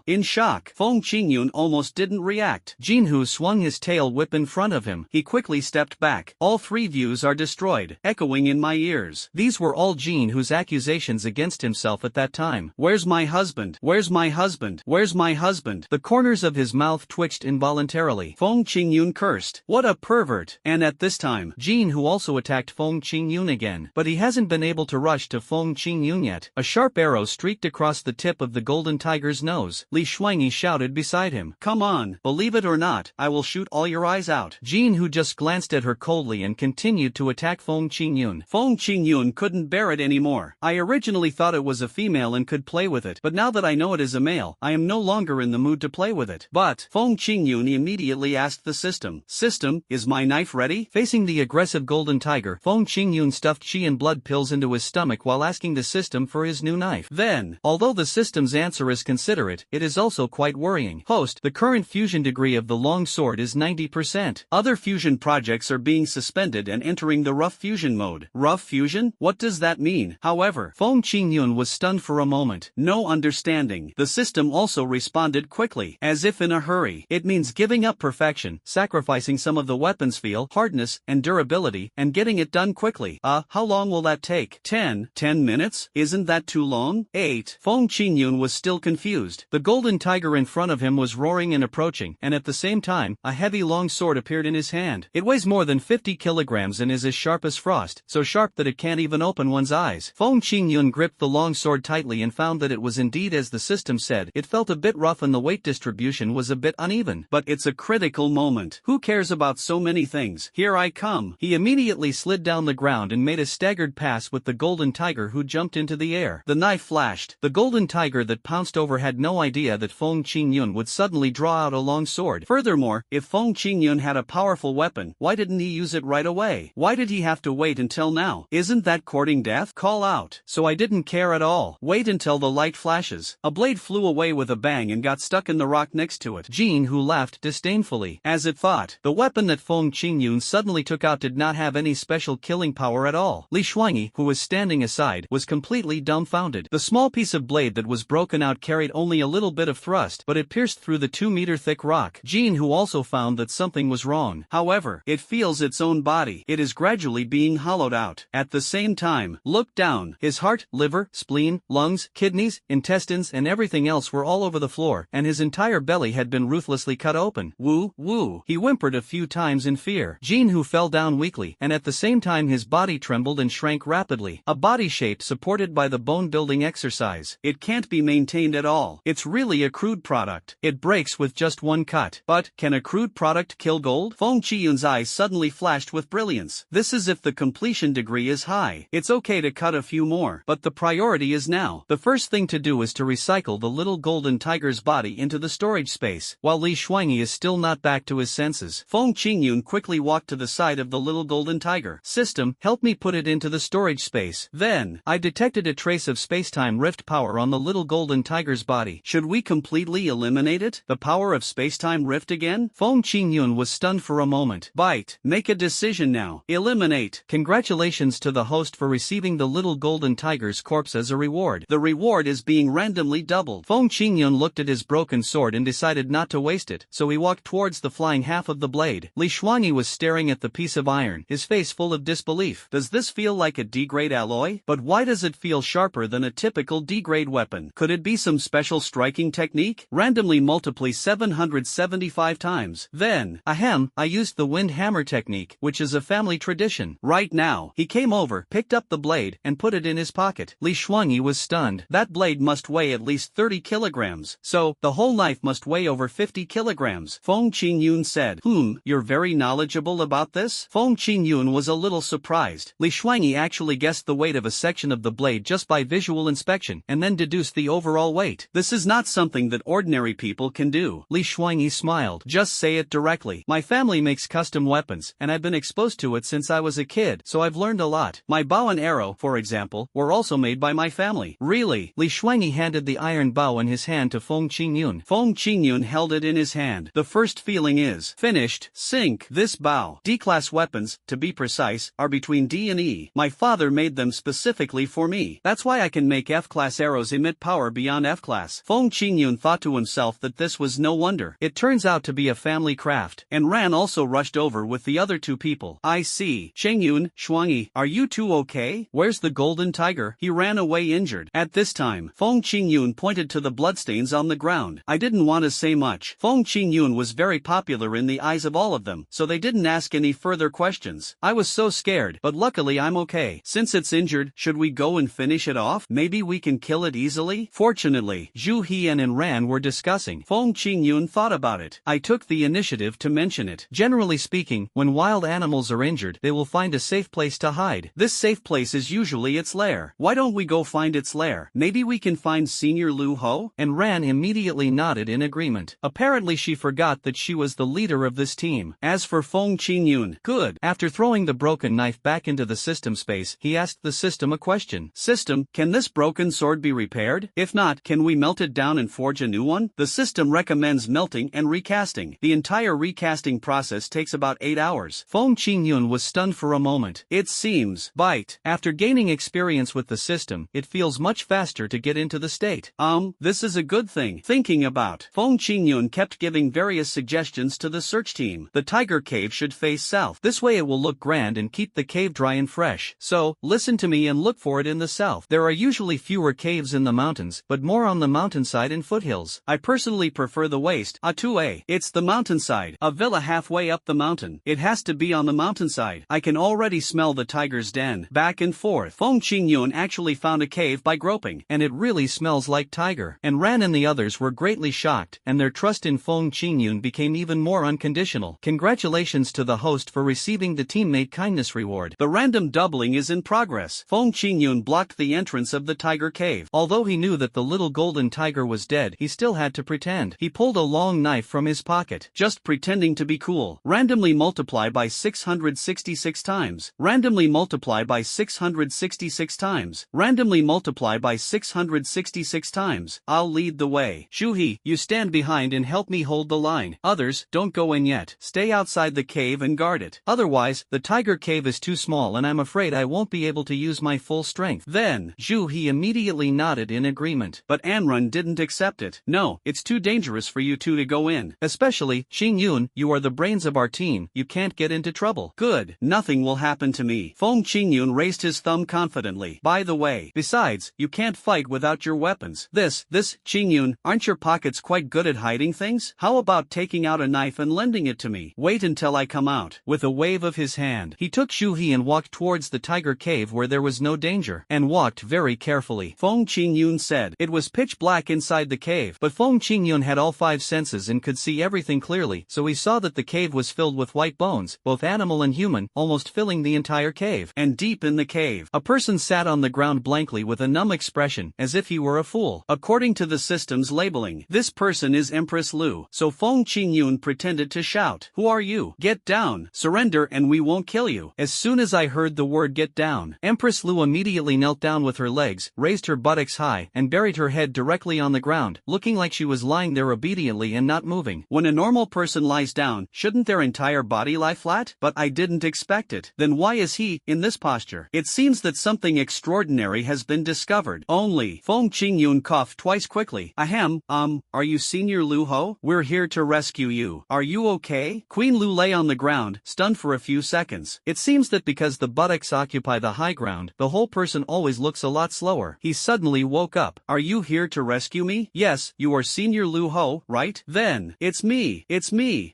In shock, Feng Qingyun almost didn't react. Jin, who swung his tail whip in front of him. He quickly stepped back. All 3 views are destroyed, echoing in my ears. These were all Jin, whose accusations against himself at that time. Where's my husband? Where's my husband? Where's my husband? The corners of his mouth twitched involuntarily. Feng Qingyun cursed. What a pervert! And at this time, Jin, who also attacked Feng Qingyun again. But he hasn't been able to rush to Feng Qingyun yet. A sharp arrow streaked across the tip of the golden tiger's nose. Li Shuanyi shouted beside him. Come on, believe it or not, I will shoot all your eyes out. Jin, who just glanced at her coldly and continued to attack Feng Qingyun. Feng Qingyun couldn't bear it anymore. I originally thought it was a female and could play with it, but now that I know it is a male, I am no longer in the mood to play with it. But, Feng Qingyun immediately asked the system. System, is my knife ready? Facing the aggressive golden tiger, Feng Qingyun stuffed chi and blood pills into his stomach while asking the system for his new knife. Then, although the system's answer is considerate, it is also quite worrying. Host, the current fusion degree of the long sword is 90%. Other fusion projects are being suspended and entering the rough fusion mode. Rough fusion? What does that mean? However, Feng Qingyun was stunned for a moment. No understanding. The system also responded quickly, as if in a hurry. It means giving up perfection, sacrificing some of the weapon's feel, hardness, and durability, and getting it done quickly. How long will that take? 10 minutes? Isn't that too long? 8. Feng Qingyun was still confused. The golden tiger in front of him was roaring and approaching, and at the same time, a heavy long sword appeared in his hand. It weighs more than 50 kilograms and is as sharp as frost, so sharp that it can't even open one's eyes. Feng Qingyun gripped the long sword tightly and found that it was indeed as the system said. It felt a bit rough and the weight distribution was a bit uneven. But it's a critical moment. Who cares about so many things? Here I come. He immediately slid down the ground and made a staggered pass with the golden tiger, who jumped into the air. The knife flashed. The golden tiger that pounced over had no idea that Feng Qingyun would suddenly draw out a long sword. Furthermore, if Feng Qingyun had a powerful weapon, why didn't he use it right away? Why did he have to wait until now? Isn't that courting death? Call out. So I didn't care at all. Wait until the light flashes. A blade flew away with a bang and got stuck in the rock next to it. Jin, who laughed disdainfully, as it thought. The weapon that Feng Qingyun suddenly took out did not have any special killing power at all. Li Shuangyi, who was standing aside, was completely dumbfounded. The small piece of blade that was broken out carried only a little bit of thrust, but it pierced through the 2-meter thick rock. Jin, who also found that something was wrong. However, it feels its own body. It is gradually being hollowed out. At the same time, look down. His heart, liver, spleen, lungs, kidneys, intestines and everything else were all over the floor, and his entire belly had been ruthlessly cut open. Woo, woo. He whimpered a few times in fear. Jin, who fell down weakly, and at the same time his body trembled and shrank rapidly. A body shape supported by the bone-building exercise. It can't be maintained at all. It's really a crude product. It breaks with just one cut. But, can a crude product kill gold? Feng Qiyun's eyes suddenly flashed with brilliance. This is if the completion degree is high. It's okay to cut a few more, but the priority is now. The first thing to do is to recycle the little golden tiger's body into the storage space. While Li Shuangyi is still not back to his senses, Feng Qingyun quickly walked to the side of the little golden tiger. System, help me put it into the storage space. Then, I detected a trace of space-time rift power on the little golden tiger's body. Should we completely eliminate it? The power of space-time rift again? Feng Qingyun was stunned for a moment. Bite. Make a decision now. Eliminate. Congratulations to the host for receiving the little golden tiger's corpse as a reward. The reward is being randomly doubled. Feng Qingyun looked at his broken sword and decided not to waste it, so he walked towards the flying half of the blade. Li Shuangyi was staring at the piece of iron, his face full of disbelief. Does this feel like a D-grade alloy? But why does it feel sharper than a typical D-grade weapon? Could it be some special striking technique? Randomly multiply 775 times. Then, ahem, I used the wind hammer technique, which is a family tradition. Right now, he came over, picked up the blade, and put it in his pocket. Li Shuangyi was stunned. That blade must weigh at least 30 kilograms. So, the whole knife must weigh over 50 kilograms. Feng Qingyun said, you're very knowledgeable about this? Feng Qingyun was a little surprised. Li Shuangyi actually guessed the weight of a section of the blade just by visual inspection, and then deduced the overall weight. This is not something that ordinary people can do. Li Shuangyi smiled. Just say it directly. My family makes custom weapons, and I've been exposed to it since I was a kid, so I've learned a lot. My bow and arrow, for example, were also made by my family. Really? Li Shuangyi handed the iron bow in his hand to Feng Qingyun. Feng Qingyun held it in his hand. The first feeling is, finished, sink. This bow, D-class weapons, to be precise, are between D and E. My father made them specifically for me. That's why I can make F-class arrows emit power beyond F-class. Feng Qingyun thought to himself that this was no wonder. It turns out to be a family craft. And Ran also rushed over with the other two people. I see. Shengyun, Shuangyi, are you two okay? Where's the golden tiger? He ran away injured. At this time, Feng Qingyun pointed to the bloodstains on the ground. I didn't want to say much. Feng Qingyun was very popular in the eyes of all of them, so they didn't ask any further questions. I was so scared, but luckily I'm okay. Since it's injured, should we go and finish it off? Maybe we can kill it easily? Fortunately, Zhu Hian and Ran were discussing. Feng Qingyun thought about it. I took the initiative to mention it. Generally speaking, when wild animals are injured, they will find a safe place to hide. This safe place is usually its lair. Why don't we go find its lair? Maybe we can find Senior Lu Ho? And Ran immediately nodded in agreement. Apparently she forgot that she was the leader of this team. As for Feng Qingyun, good. After throwing the broken knife back into the system space, he asked the system a question. System, can this broken sword be repaired? If not, can we melt it down and forge a new one? The system recommends melting and recasting. The entire recasting process takes about 8 hours. Feng Qingyun was stunned for a moment. It seems, bite. After gaining experience with the system, it feels much faster to get into the state. This is a good thing. Thinking about. Feng Qingyun kept giving various suggestions to the search team. The tiger cave should face south. This way it will look grand and keep the cave dry and fresh. So, listen to me and look for it in the south. There are usually fewer caves in the mountains, but more on the mountainside and foothills. I personally prefer the waste. Atue. It's the mountainside. A villa halfway up the mountain. mountain. It has to be on the mountainside. I can already smell the tiger's den. Back and forth. Feng Qingyun actually found a cave by groping, and it really smells like tiger. And Ran and the others were greatly shocked, and their trust in Feng Qingyun became even more unconditional. Congratulations to the host for receiving the teammate kindness reward. The random doubling is in progress. Feng Qingyun blocked the entrance of the tiger cave. Although he knew that the little golden tiger was dead, he still had to pretend. He pulled a long knife from his pocket, just pretending to be cool. Randomly multiply by 666 times. Randomly multiply by 666 times. Randomly multiply by 666 times. I'll lead the way. Shuhi, you stand behind and help me hold the line. Others, don't go in yet. Stay outside the cave and guard it. Otherwise, the tiger cave is too small and I'm afraid I won't be able to use my full strength. Then, Shuhi immediately nodded in agreement. But Anrun didn't accept it. No, it's too dangerous for you two to go in. Especially, Xingyun, you are the brains of our team. You can't get into trouble. Good. Nothing will happen to me. Feng Qingyun raised his thumb confidently. By the way, besides, you can't fight without your weapons. This, Qingyun, aren't your pockets quite good at hiding things? How about taking out a knife and lending it to me? Wait until I come out. With a wave of his hand, he took Shuhi and walked towards the tiger cave where there was no danger, and walked very carefully. Feng Qingyun said. It was pitch black inside the cave, but Feng Qingyun had all five senses and could see everything clearly, so he saw that the cave was filled with white bones, both animal and human, almost filling the entire cave. And deep in the cave, a person sat on the ground blankly with a numb expression, as if he were a fool. According to the system's labeling, this person is Empress Lu. So Feng Qingyun pretended to shout, "Who are you? Get down! Surrender and we won't kill you." As soon as I heard the word "get down," Empress Lu immediately knelt down with her legs, raised her buttocks high, and buried her head directly on the ground, looking like she was lying there obediently and not moving. When a normal person lies down, shouldn't their entire body lie flat? But I didn't expect it. Then why is he in this posture? It seems that something extraordinary has been discovered. Only. Feng Qingyun coughed twice quickly. Ahem, are you Senior Lu Ho? We're here to rescue you. Are you okay? Queen Lu lay on the ground, stunned for a few seconds. It seems that because the buttocks occupy the high ground, the whole person always looks a lot slower. He suddenly woke up. Are you here to rescue me? Yes, you are Senior Lu Ho, right? Then, it's me.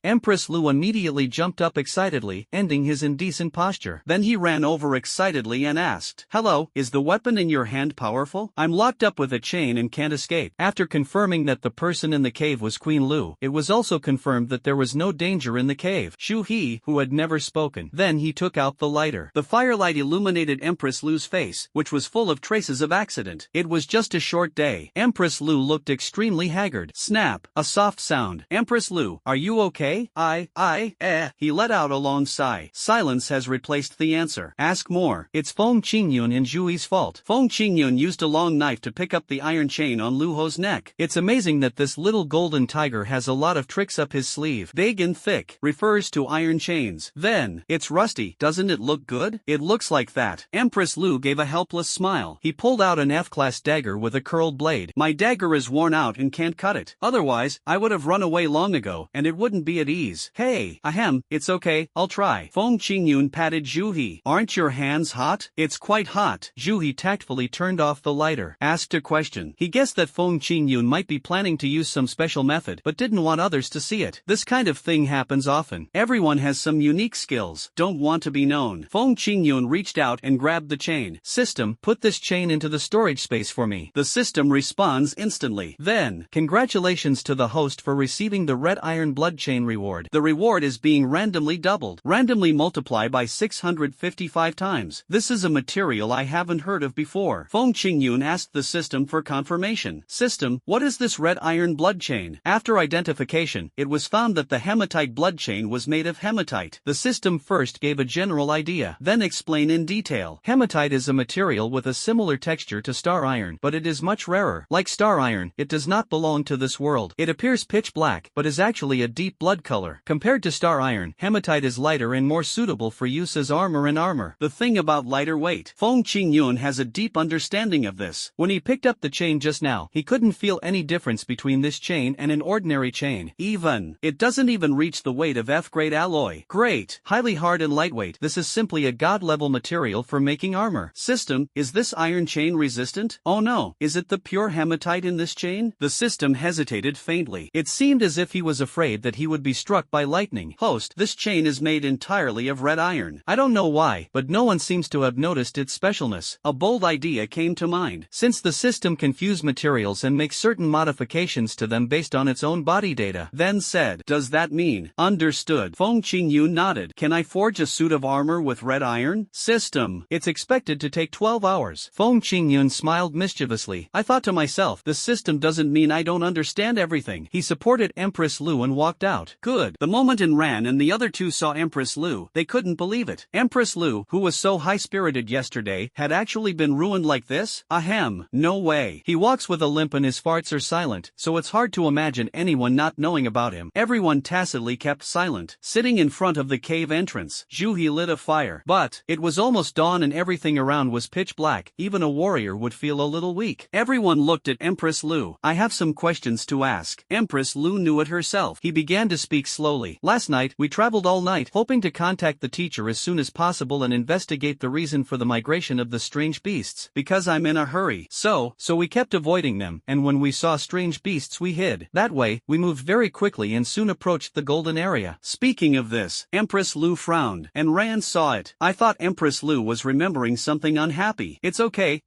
Empress Lu immediately jumped up excitedly, ending his indecent posture. Then he ran over excitedly and asked, "Hello, is the weapon in your hand powerful? I'm locked up with a chain and can't escape." After confirming that the person in the cave was Queen Lu, it was also confirmed that there was no danger in the cave. Shu He, who had never spoken. Then he took out the lighter. The firelight illuminated Empress Lu's face, which was full of traces of accident. It was just a short day. Empress Lu looked extremely haggard. Snap, a soft sound. Empress Lu, are you okay? He let out a long sigh. Silence has replaced the answer. Ask more. It's Feng Qingyun and Zhui's fault. Feng Qingyun used a long knife to pick up the iron chain on Lu Ho's neck. It's amazing that this little golden tiger has a lot of tricks up his sleeve. Big and thick, refers to iron chains. Then, it's rusty. Doesn't it look good? It looks like that. Empress Lu gave a helpless smile. He pulled out an F-class dagger with a curled blade. My dagger is worn out and can't cut it. Otherwise, I would have run away long ago, and it wouldn't be at ease. Hey, ahem, it's okay, I'll try. Feng Qingyun patted Zhuhi. Aren't your hands hot? It's quite hot. Zhuhi tactfully turned off the lighter. Asked a question. He guessed that Feng Qingyun might be planning to use some special method, but didn't want others to see it. This kind of thing happens often. Everyone has some unique skills. Don't want to be known. Feng Qingyun reached out and grabbed the chain. System, put this chain into the storage space for me. The system responds instantly. Then, congratulations to the host for receiving the red iron blood chain reward. The reward is being randomly doubled. Randomly multiply by 655 times. This is a material I haven't heard of before. Feng Qingyun asked the system for confirmation. System, what is this red iron blood chain? After identification, it was found that the hematite blood chain was made of hematite. The system first gave a general idea, then explain in detail. Hematite is a material with a similar texture to star iron, but it is much rarer. Like star iron, it does not belong to this world. It appears pitch black, but is actually a deep blood color. Compared to star iron, hematite is lighter and more suitable for use as armor and armor. The thing about lighter weight. Feng Qingyun has a deep understanding of this. When he picked up the chain just now, he couldn't feel any difference between this chain and an ordinary chain. It doesn't even reach the weight of F-grade alloy. Great. Highly hard and lightweight. This is simply a god-level material for making armor. System, is this iron chain resistant? Oh no. Is it the pure hematite in this chain? The system hesitated faintly. It seemed as if he was afraid that he would be struck by lightning. warning. Host, this chain is made entirely of red iron. I don't know why, but no one seems to have noticed its specialness. A bold idea came to mind. Since the system confused materials and makes certain modifications to them based on its own body data. Then said, does that mean? Understood. Feng Qingyun nodded. Can I forge a suit of armor with red iron? System. It's expected to take 12 hours. Feng Qingyun smiled mischievously. I thought to myself, the system doesn't mean I don't understand everything. He supported Empress Lu and walked out. Good. The moment Ran and the other two saw Empress Lu, they couldn't believe it. Empress Lu, who was so high-spirited yesterday, had actually been ruined like this? Ahem. No way. He walks with a limp and his farts are silent, so it's hard to imagine anyone not knowing about him. Everyone tacitly kept silent. Sitting in front of the cave entrance, Zhu He lit a fire. But it was almost dawn and everything around was pitch black. Even a warrior would feel a little weak. Everyone looked at Empress Lu. I have some questions to ask. Empress Lu knew it herself. He began to speak slowly. Last night, we traveled all night, hoping to contact the teacher as soon as possible and investigate the reason for the migration of the strange beasts. Because I'm in a hurry. So we kept avoiding them, and when we saw strange beasts we hid. That way, we moved very quickly and soon approached the golden area. Speaking of this, Empress Lu frowned, and Rand saw it. I thought Empress Lu was remembering something unhappy. It's okay.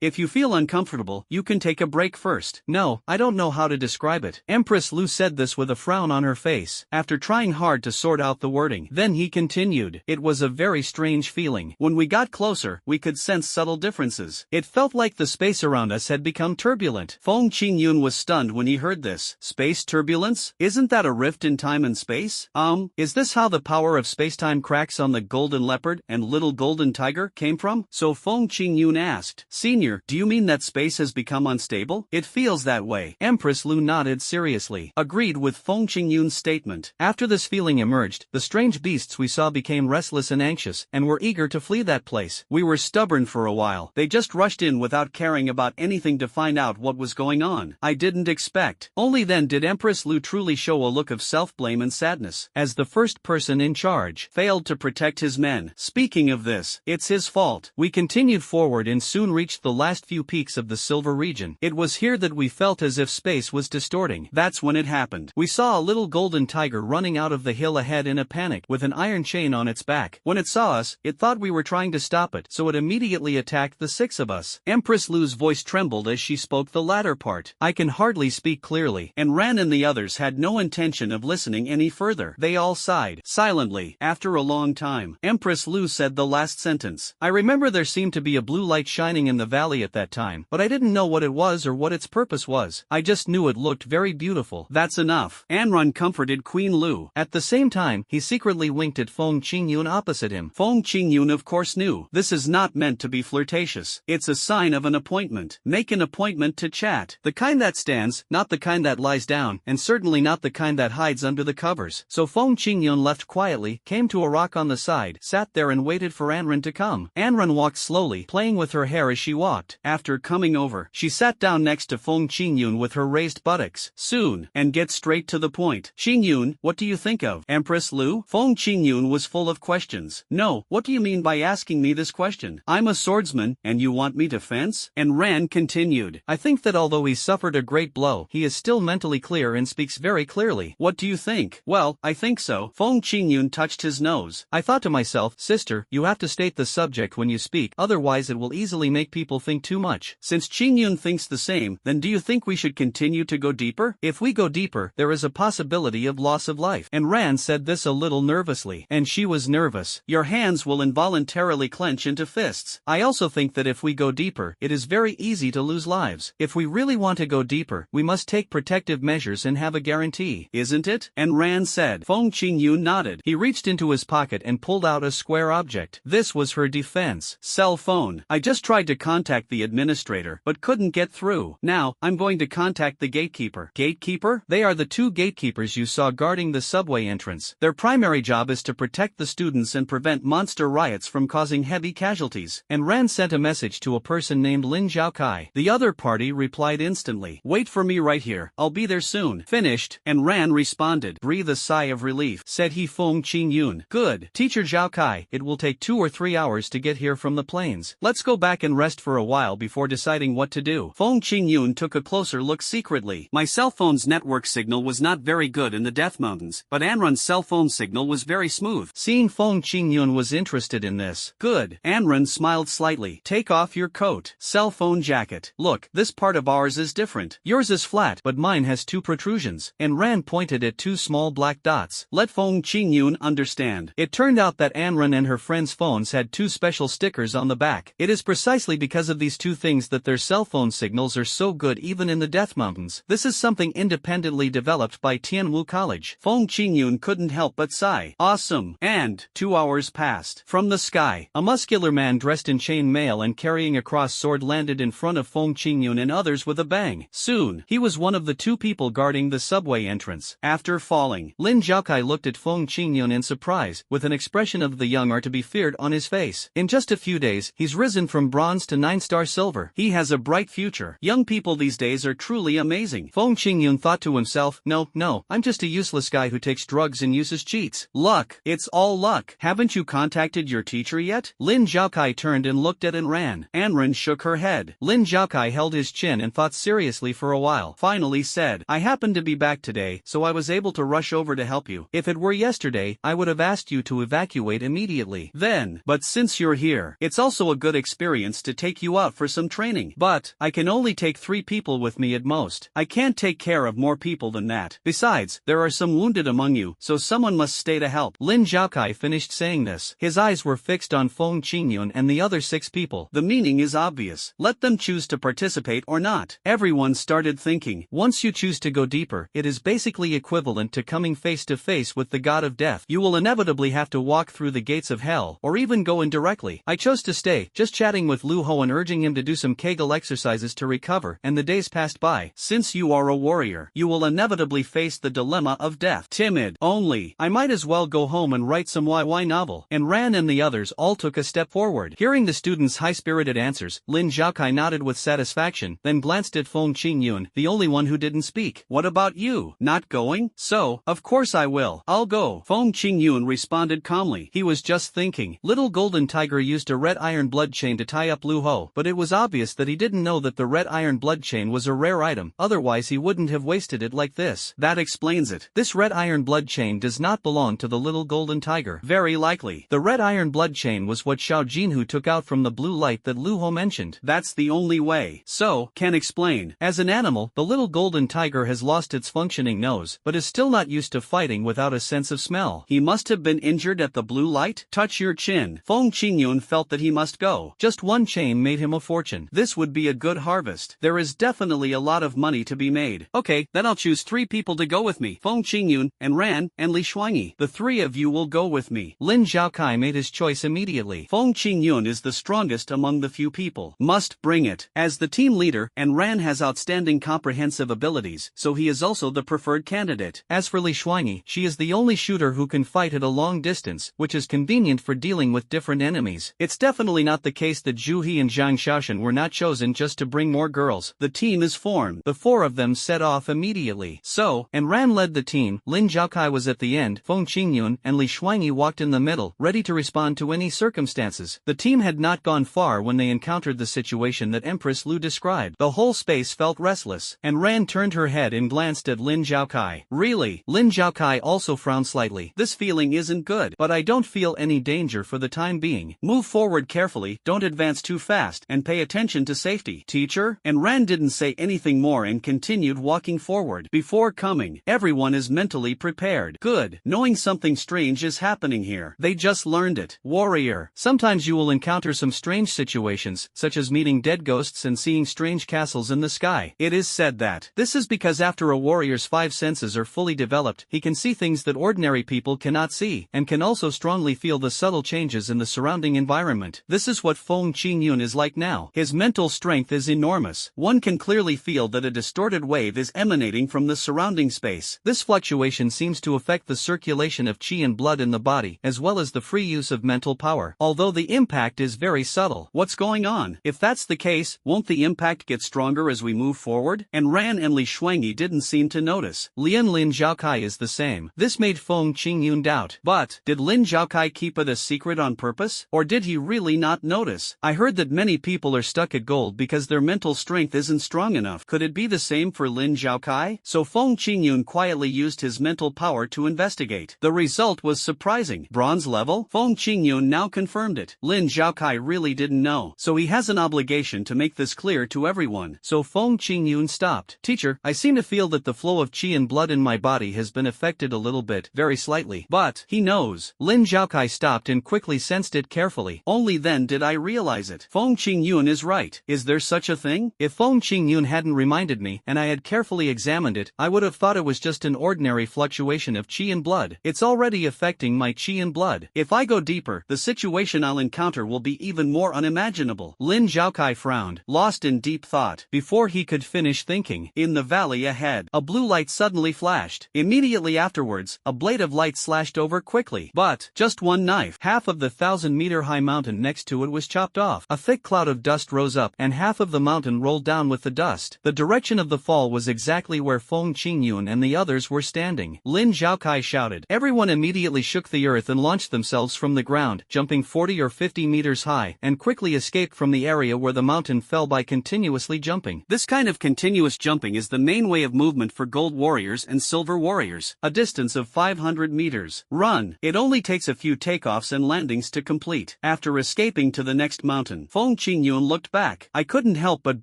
If you feel uncomfortable, you can take a break first. No, I don't know how to describe it. Empress Lu said this with a frown on her face, after trying hard to sort out the wording. Then he continued. It was a very strange feeling. When we got closer, we could sense subtle differences. It felt like the space around us had become turbulent. Feng Qingyun was stunned when he heard this. Space turbulence? Isn't that a rift in time and space? Is this how the power of spacetime cracks on the golden leopard and little golden tiger came from? So Feng Qingyun asked, Senior, do you mean that space has become unstable? It feels that way. Empress Lu nodded seriously, agreed with Feng Qingyun's statement. After this feeling emerged, the strange beasts we saw became restless and anxious, and were eager to flee that place. We were stubborn for a while. They just rushed in without caring about anything to find out what was going on. I didn't expect. Only then did Empress Lu truly show a look of self-blame and sadness, as the first person in charge failed to protect his men. Speaking of this, it's his fault. We continued forward and soon reached the last few peaks of the Silver region. It was here that we felt as if space was distorting. That's when it happened. We saw a little golden tiger running out of the hill ahead in a panic with an iron chain on its back. When it saw us, it thought we were trying to stop it, so it immediately attacked the 6 of us. Empress Lu's voice trembled as she spoke the latter part. I can hardly speak clearly, and Ran and the others had no intention of listening any further. They all sighed. Silently, after a long time, Empress Lu said the last sentence. I remember there seemed to be a blue light shining in the valley at that time, but I didn't know what it was or what its purpose was. I just knew it looked very beautiful. That's enough. Anrun comforted Queen Lu. At the same time, he secretly winked at Feng Qingyun opposite him. Feng Qingyun of course knew. This is not meant to be flirtatious. It's a sign of an appointment. Make an appointment to chat. The kind that stands, not the kind that lies down, and certainly not the kind that hides under the covers. So Feng Qingyun left quietly, came to a rock on the side, sat there and waited for Anrun to come. Anrun walked slowly, playing with her hair as she walked. After coming over, she sat down next to Feng Qingyun with her raised buttocks. Soon, and get straight to the point. Qingyun, what do you think of Empress Lu? Feng Qingyun was full of questions. No, what do you mean by asking me this question? I'm a swordsman, and you want me to fence? And Ran continued. I think that although he suffered a great blow, he is still mentally clear and speaks very clearly. What do you think? Well, I think so. Feng Qingyun touched his nose. I thought to myself, sister, you have to state the subject when you speak, otherwise it will easily make people think too much. Since Qingyun thinks the same, then do you think we should continue to go deeper? If we go deeper, there is a possibility of loss of life. And Rand said this a little nervously. And she was nervous. Your hands will involuntarily clench into fists. I also think that if we go deeper, it is very easy to lose lives. If we really want to go deeper, we must take protective measures and have a guarantee. Isn't it? And Rand said. Feng Qingyun nodded. He reached into his pocket and pulled out a square object. This was her defense. Cell phone. I just tried to contact the administrator, but couldn't get through. Now, I'm going to contact the gatekeeper. Gatekeeper? They are the 2 gatekeepers you saw guarding the subway entrance. Their primary job is to protect the students and prevent monster riots from causing heavy casualties. And Rand sent a message to a person named Lin Zhaokai. The other party replied instantly. Wait for me right here. I'll be there soon. Finished. And Rand responded. Breathe a sigh of relief, said he. Feng Qingyun. Good. Teacher Zhaokai, it will take 2 or 3 hours to get here from the plains. Let's go back and rest for a while before deciding what to do. Feng Qingyun took a closer look secretly. My cell phone's network signal was not very good in the Death Mountains. but Anrun's cell phone signal was very smooth. Seeing Feng Qingyun was interested in this. Good. Anrun smiled slightly. Take off your coat. Cell phone jacket. Look, this part of ours is different. Yours is flat, but mine has two protrusions. And Ran pointed at two small black dots. Let Feng Qingyun understand. It turned out that Anrun and her friends' phones had two special stickers on the back. It is precisely because of these two things that their cell phone signals are so good even in the Death Mountains. This is something independently developed by Tianwu College. Feng Qingyun couldn't help but sigh. Awesome. And 2 hours passed. From the sky, a muscular man dressed in chain mail and carrying a cross sword landed in front of Feng Qingyun and others with a bang. Soon, he was one of the two people guarding the subway entrance. After falling, Lin Zhaokai looked at Feng Qingyun in surprise, with an expression of the young are to be feared on his face. In just a few days, he's risen from bronze to 9-star silver. He has a bright future. Young people these days are truly amazing. Feng Qingyun thought to himself, no, I'm just a useless guy who takes drugs and uses cheats. Luck. It's all luck. Haven't you contacted your teacher yet? Lin Zhaokai turned and looked at Anran. Anran shook her head. Lin Zhaokai held his chin and thought seriously for a while. Finally said, I happened to be back today, so I was able to rush over to help you. If it were yesterday, I would have asked you to evacuate immediately. Then, but since you're here, it's also a good experience to take you out for some training. But, I can only take 3 people with me at most. I can't take care of more people than that. Besides, there are some wounded among you, so someone must stay to help. Lin Zhaokai finished saying this. His eyes were fixed on Feng Qingyun and the other 6 people. The meaning is obvious. Let them choose to participate or not. Everyone started thinking. Once you choose to go deeper, it is basically equivalent to coming face to face with the god of death. You will inevitably have to walk through the gates of hell, or even go in directly. I chose to stay, just chatting with Lu Ho and urging him to do some Kegel exercises to recover, and the days passed by. Since you are a warrior, you will inevitably face the dilemma of death. Timid. Only, I might as well go home and write some YY novel. And Ran and the others all took a step forward. Hearing the students' high-spirited answers, Lin Zhaokai nodded with satisfaction, then glanced at Feng Qingyun, the only one who didn't speak. What about you? Not going? So, of course I will. I'll go. Feng Qingyun responded calmly. He was just thinking. Little Golden Tiger used a red iron blood chain to tie up Lu Ho, but it was obvious that he didn't know that the red iron blood chain was a rare item, otherwise he wouldn't have wasted it like this. That explains it. This red iron blood chain does not belong to the Little Golden Tiger. Very likely. The red iron blood chain was what Xiao Jinhu took out from the blue light that Lu Ho mentioned. That's the only way. So, can explain. As an animal, the Little Golden Tiger has lost its functioning nose, but is still not used to fighting without a sense of smell. He must have been injured at the blue light? Touch your chin. Feng Qingyun felt that he must go. Just one chain made him a fortune. This would be a good harvest. There is definitely a lot of money to be made. Okay, then I'll choose 3 people to go with me. Feng Qingyun, and Ran, and Li Shuangyi. The 3 of you will go with me. Lin Zhaokai made his choice immediately. Feng Qingyun is the strongest among the few people. Must bring it. As the team leader, and Ran has outstanding comprehensive abilities, so he is also the preferred candidate. As for Li Shuangyi, she is the only shooter who can fight at a long distance, which is convenient for dealing with different enemies. It's definitely not the case that Zhu He and Zhang Xiaoshan were not chosen just to bring more girls. The team is formed. The 4 of them set off immediately. So, and Ran led the team, Lin Zhaokai was at the end, Feng Qingyun and Li Shuangyi walked in the middle, ready to respond to any circumstances. The team had not gone far when they encountered the situation that Empress Lu described. The whole space felt restless, and Ran turned her head and glanced at Lin Zhaokai. Really? Lin Zhaokai also frowned slightly. This feeling isn't good, but I don't feel any danger for the time being. Move forward carefully, don't advance too fast, and pay attention to safety. Teacher? And Ran didn't say anything more and continued walking forward. Before coming, everyone is mentally prepared. Good. Knowing something strange is happening here. They just learned it. Warrior. Sometimes you will encounter some strange situations, such as meeting dead ghosts and seeing strange castles in the sky. It is said that this is because after a warrior's 5 senses are fully developed, he can see things that ordinary people cannot see, and can also strongly feel the subtle changes in the surrounding environment. This is what Feng Qingyun is like now. His mental strength is enormous. One can clearly feel that a distorted wave is emanating from the surrounding space. This fluctuation seems to affect the circulation of qi and blood in the body, as well as the free use of mental power, although the impact is very subtle. What's going on? If that's the case, won't the impact get stronger as we move forward? And Ran and Li Shuangyi didn't seem to notice. Lin Zhaokai is the same. This made Feng Qingyun doubt. But, did Lin Zhaokai keep it a secret on purpose? Or did he really not notice? I heard that many people are stuck at gold because their mental strength isn't strong enough. Could it be the same for Lin Zhaokai? So Feng Qingyun quietly used his mental mental power to investigate. The result was surprising. Bronze level? Feng Qingyun now confirmed it. Lin Zhaokai really didn't know, so he has an obligation to make this clear to everyone. So Feng Qingyun stopped. Teacher, I seem to feel that the flow of qi and blood in my body has been affected a little bit, very slightly. But, he knows. Lin Zhaokai stopped and quickly sensed it carefully. Only then did I realize it. Feng Qingyun is right. Is there such a thing? If Feng Qingyun hadn't reminded me, and I had carefully examined it, I would have thought it was just an ordinary fluctuation of qi and blood. It's already affecting my qi and blood. If I go deeper, the situation I'll encounter will be even more unimaginable. Lin Zhaokai frowned, lost in deep thought. Before he could finish thinking, in the valley ahead, a blue light suddenly flashed. Immediately afterwards, a blade of light slashed over quickly. But, just one knife. Half of the 1,000-meter-high mountain next to it was chopped off. A thick cloud of dust rose up, and half of the mountain rolled down with the dust. The direction of the fall was exactly where Feng Qingyun and the others were standing. Lin Zhaokai shouted. Everyone immediately shook the earth and launched themselves from the ground, jumping 40 or 50 meters high, and quickly escaped from the area where the mountain fell by continuously jumping. This kind of continuous jumping is the main way of movement for gold warriors and silver warriors. A distance of 500 meters. Run. It only takes a few takeoffs and landings to complete. After escaping to the next mountain, Feng Qingyun looked back. I couldn't help but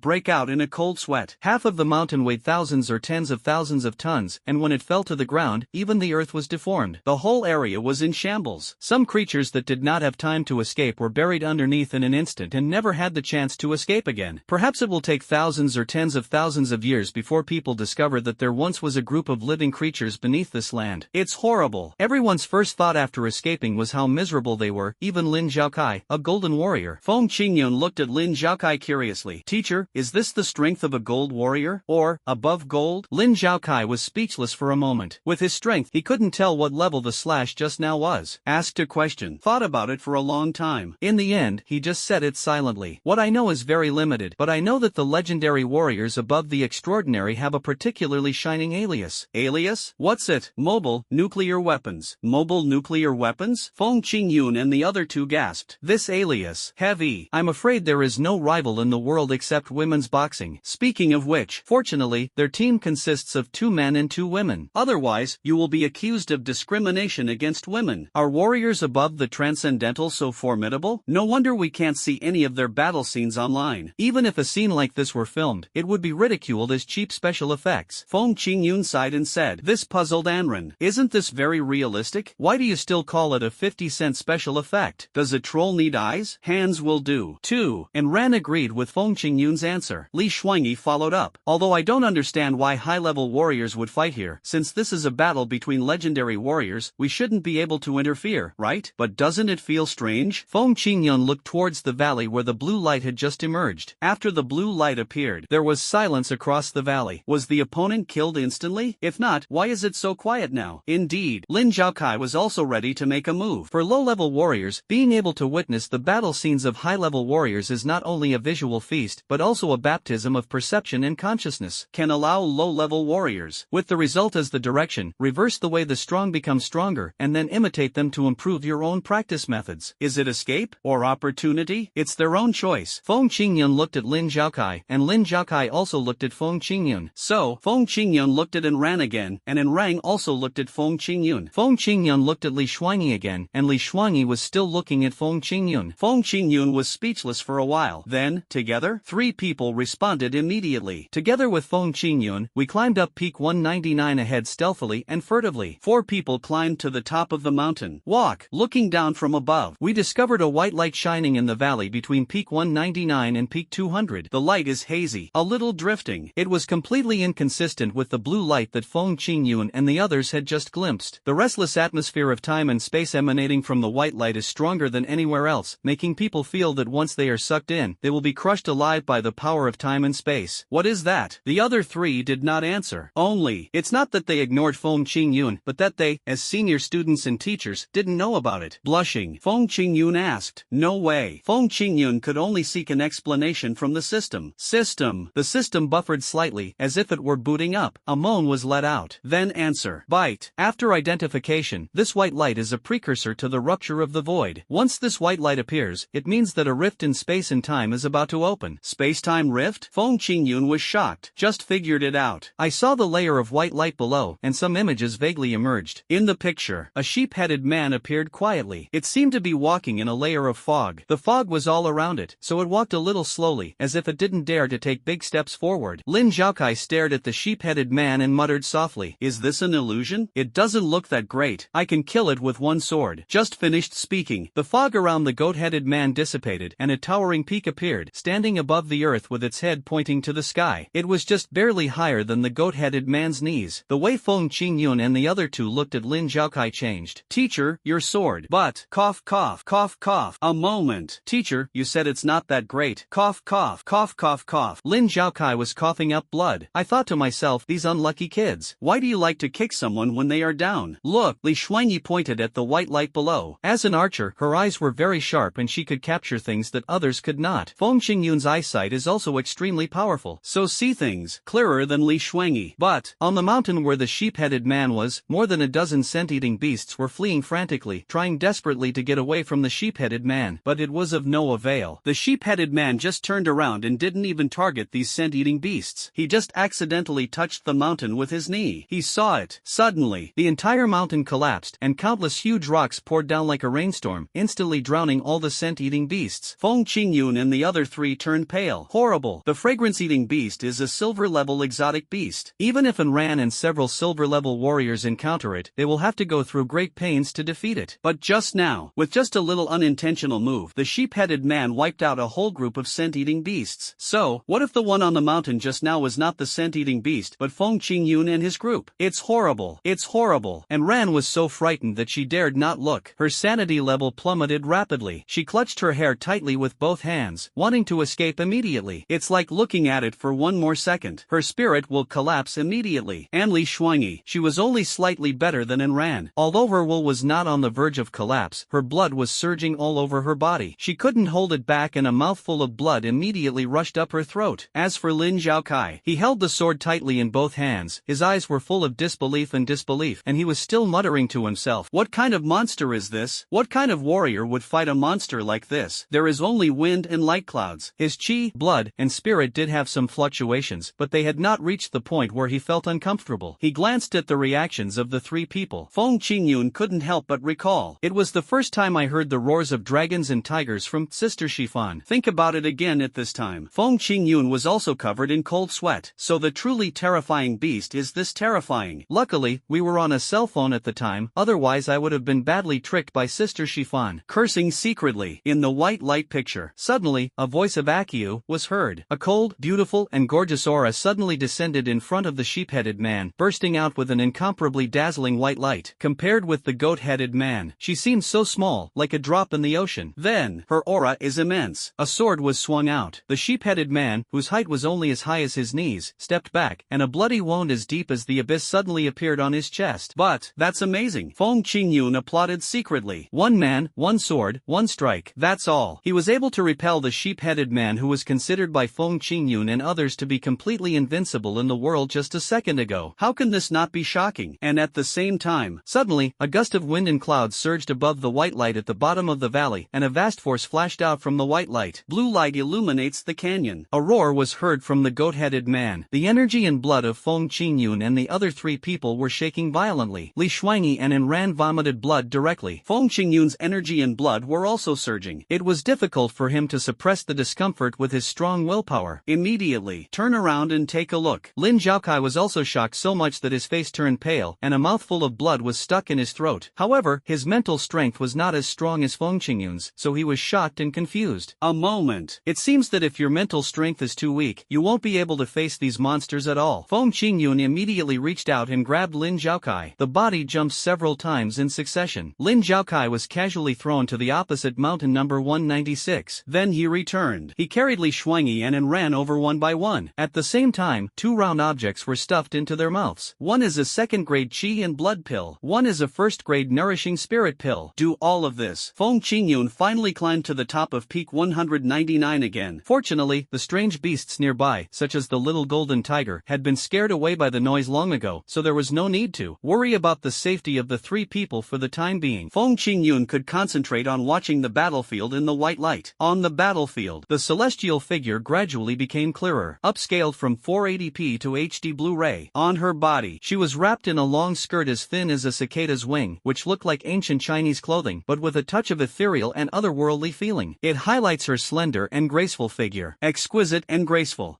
break out in a cold sweat. Half of the mountain weighed thousands or tens of thousands of tons, and when it fell to the ground, even the earth was deformed. The whole area was in shambles. Some creatures that did not have time to escape were buried underneath in an instant and never had the chance to escape again. Perhaps it will take thousands or tens of thousands of years before people discover that there once was a group of living creatures beneath this land. It's horrible. Everyone's first thought after escaping was how miserable they were, even Lin Zhaokai, a golden warrior. Feng Qingyun looked at Lin Zhaokai curiously. Teacher, is this the strength of a gold warrior? Or, above gold? Lin Zhaokai was speechless for a moment. With his strength, he couldn't tell what level the slash just now was. Asked a question. Thought about it for a long time. In the end, he just said it silently. What I know is very limited, but I know that the legendary warriors above the extraordinary have a particularly shining alias. Alias? What's it? Mobile nuclear weapons. Mobile nuclear weapons? Feng Qingyun and the other two gasped. This alias, heavy. I'm afraid there is no rival in the world except women's boxing. Speaking of which, fortunately, their team consists of 2 men and 2 women. Otherwise, you will be accused of discrimination against women. Are warriors above the transcendental so formidable? No wonder we can't see any of their battle scenes online. Even if a scene like this were filmed, it would be ridiculed as cheap special effects. Feng Qingyun sighed and said, this puzzled Anren. Isn't this very realistic? Why do you still call it a 50-cent special effect? Does a troll need eyes? Hands will do. 2. And Ran agreed with Feng Qingyun's answer. Li Shuangyi followed up. Although I don't understand why high-level warriors would fight here, since this is a battle between legendary warriors, we shouldn't be able to interfere, right? But doesn't it feel strange? Feng Qingyun looked towards the valley where the blue light had just emerged. After the blue light appeared, there was silence across the valley. Was the opponent killed instantly? If not, why is it so quiet now? Indeed, Lin Zhaokai was also ready to make a move. For low-level warriors, being able to witness the battle scenes of high-level warriors is not only a visual feast, but also a baptism of perception and consciousness. Can allow low-level warriors, with the result as the direction, reverse the way the strong become stronger, and then imitate them to improve your own practice methods. Is it escape or opportunity? It's their own choice. Feng Qingyun looked at Lin Zhaokai, and Lin Zhaokai also looked at Feng Qingyun. So, Feng Qingyun looked at Enran again, and Enrang also looked at Feng Qingyun. Feng Qingyun looked at Li Shuangyi again, and Li Shuangyi was still looking at Feng Qingyun. Feng Qingyun was speechless for a while. Then, together, 3 people responded immediately. Together with Feng Qingyun, we climbed up Peak 199 ahead stealthily and furtively. 4 people climbed to the top of the mountain. Walk, looking down from above. We discovered a white light shining in the valley between Peak 199 and Peak 200. The light is hazy, a little drifting. It was completely inconsistent with the blue light that Feng Qingyun and the others had just glimpsed. The restless atmosphere of time and space emanating from the white light is stronger than anywhere else, making people feel that once they are sucked in, they will be crushed alive by the power of time and space. What is that? The other 3 did not answer. Only, it's not that they ignored Feng Qingyun, but that they, as senior students and teachers, didn't know about it. Blushing, Feng Qingyun asked. No way. Feng Qingyun could only seek an explanation from the system. The system buffered slightly, as if it were booting up. A moan was let out. Then answer. Bite. After identification, this white light is a precursor to the rupture of the void. Once this white light appears, it means that a rift in space and time is about to open. Space-time rift? Feng Qingyun was shocked. Just figured it out. I saw the layer of white light below, and some some images vaguely emerged. In the picture, a sheep-headed man appeared quietly. It seemed to be walking in a layer of fog. The fog was all around it, so it walked a little slowly, as if it didn't dare to take big steps forward. Lin Zhaokai stared at the sheep-headed man and muttered softly, "Is this an illusion? It doesn't look that great. I can kill it with one sword." Just finished speaking, the fog around the goat-headed man dissipated, and a towering peak appeared, standing above the earth with its head pointing to the sky. It was just barely higher than the goat-headed man's knees. The way Feng Qingyun and the other two looked at Lin Zhaokai changed. "Teacher, your sword." "But, cough cough, cough cough. A moment. Teacher, you said it's not that great." Cough cough, cough cough cough. Lin Zhaokai was coughing up blood. I thought to myself, these unlucky kids. Why do you like to kick someone when they are down? Look, Li Shuangyi pointed at the white light below. As an archer, her eyes were very sharp and she could capture things that others could not. Feng Qingyun's eyesight is also extremely powerful, so see things clearer than Li Shuangyi. But, on the mountain where the sheep-headed man was, more than a dozen scent-eating beasts were fleeing frantically, trying desperately to get away from the sheep-headed man. But it was of no avail. The sheep-headed man just turned around and didn't even target these scent-eating beasts. He just accidentally touched the mountain with his knee. He saw it. Suddenly, the entire mountain collapsed, and countless huge rocks poured down like a rainstorm, instantly drowning all the scent-eating beasts. Feng Qingyun and the other three turned pale. Horrible. The fragrance-eating beast is a silver-level exotic beast. Even if Anran and several silver-level warriors encounter it, they will have to go through great pains to defeat it. But just now, with just a little unintentional move, the sheep-headed man wiped out a whole group of scent-eating beasts. So, what if the one on the mountain just now was not the scent-eating beast but Feng Qingyun and his group? It's horrible. It's horrible. Anran was so frightened that she dared not look. Her sanity level plummeted rapidly. She clutched her hair tightly with both hands, wanting to escape immediately. It's like looking at it for one more second. Her spirit will collapse immediately. And Li Shuangyi, she was only slightly better than Anran. Although her will was not on the verge of collapse, her blood was surging all over her body. She couldn't hold it back and a mouthful of blood immediately rushed up her throat. As for Lin Zhaokai, he held the sword tightly in both hands. His eyes were full of disbelief, and he was still muttering to himself, "What kind of monster is this? What kind of warrior would fight a monster like this? There is only wind and light clouds." His chi, blood, and spirit did have some fluctuations, but they had not reached the point where he felt uncomfortable. He glanced at the reactions of the three people. Feng Qingyun couldn't help but recall, "It was the first time I heard the roars of dragons and tigers from Sister Shifan." Think about it again at this time. Feng Qingyun was also covered in cold sweat. So the truly terrifying beast is this terrifying. Luckily, we were on a cell phone at the time, otherwise I would have been badly tricked by Sister Shifan. Cursing secretly, in the white light picture, suddenly, a voice of Akio was heard. A cold, beautiful, and gorgeous aura suddenly descended in front of the sheep-headed man, bursting out with an incomparably dazzling white light. Compared with the goat-headed man, she seemed so small, like a drop in the ocean. Then, her aura is immense. A sword was swung out. The sheep-headed man, whose height was only as high as his knees, stepped back, and a bloody wound as deep as the abyss suddenly appeared on his chest. "But, that's amazing." Feng Qingyun applauded secretly. "One man, one sword, one strike. That's all." He was able to repel the sheep-headed man who was considered by Feng Qingyun and others to be completely invincible in the world just a second ago. How can this not be shocking? And at the same time, suddenly, a gust of wind and clouds surged above the white light at the bottom of the valley, and a vast force flashed out from the white light. Blue light illuminates the canyon. A roar was heard from the goat-headed man. The energy and blood of Feng Qingyun and the other three people were shaking violently. Li Shuangyi and Anran vomited blood directly. Feng Qingyun's energy and blood were also surging. It was difficult for him to suppress the discomfort with his strong willpower. Immediately, turn around and take a look. Lin Zhaokai was also shocked so much that his face turned pale, and a mouthful of blood was stuck in his throat. However, his mental strength was not as strong as Feng Qingyun's, so he was shocked and confused. "A moment. It seems that if your mental strength is too weak, you won't be able to face these monsters at all." Feng Qingyun immediately reached out and grabbed Lin Zhaokai. The body jumped several times in succession. Lin Zhaokai was casually thrown to the opposite mountain number 196. Then he returned. He carried Li Shuangyi and ran over one by one. At the same time, two round objects were stuffed into their mouths. One is a second-grade chi and blood pill. One is a first-grade nourishing spirit pill. Do all of this. Feng Qingyun finally climbed to the top of peak 199 again. Fortunately, the strange beasts nearby, such as the little golden tiger, had been scared away by the noise long ago, so there was no need to worry about the safety of the three people for the time being. Feng Qingyun could concentrate on watching the battlefield in the white light. On the battlefield, the celestial figure gradually became clearer, upscaled from 480p to HD Blu-ray. On her body, she was wrapped in a long skirt as thin as a cicada's wing, which looked like ancient Chinese clothing but with a touch of ethereal and otherworldly feeling. It highlights her slender and graceful figure. Exquisite and graceful.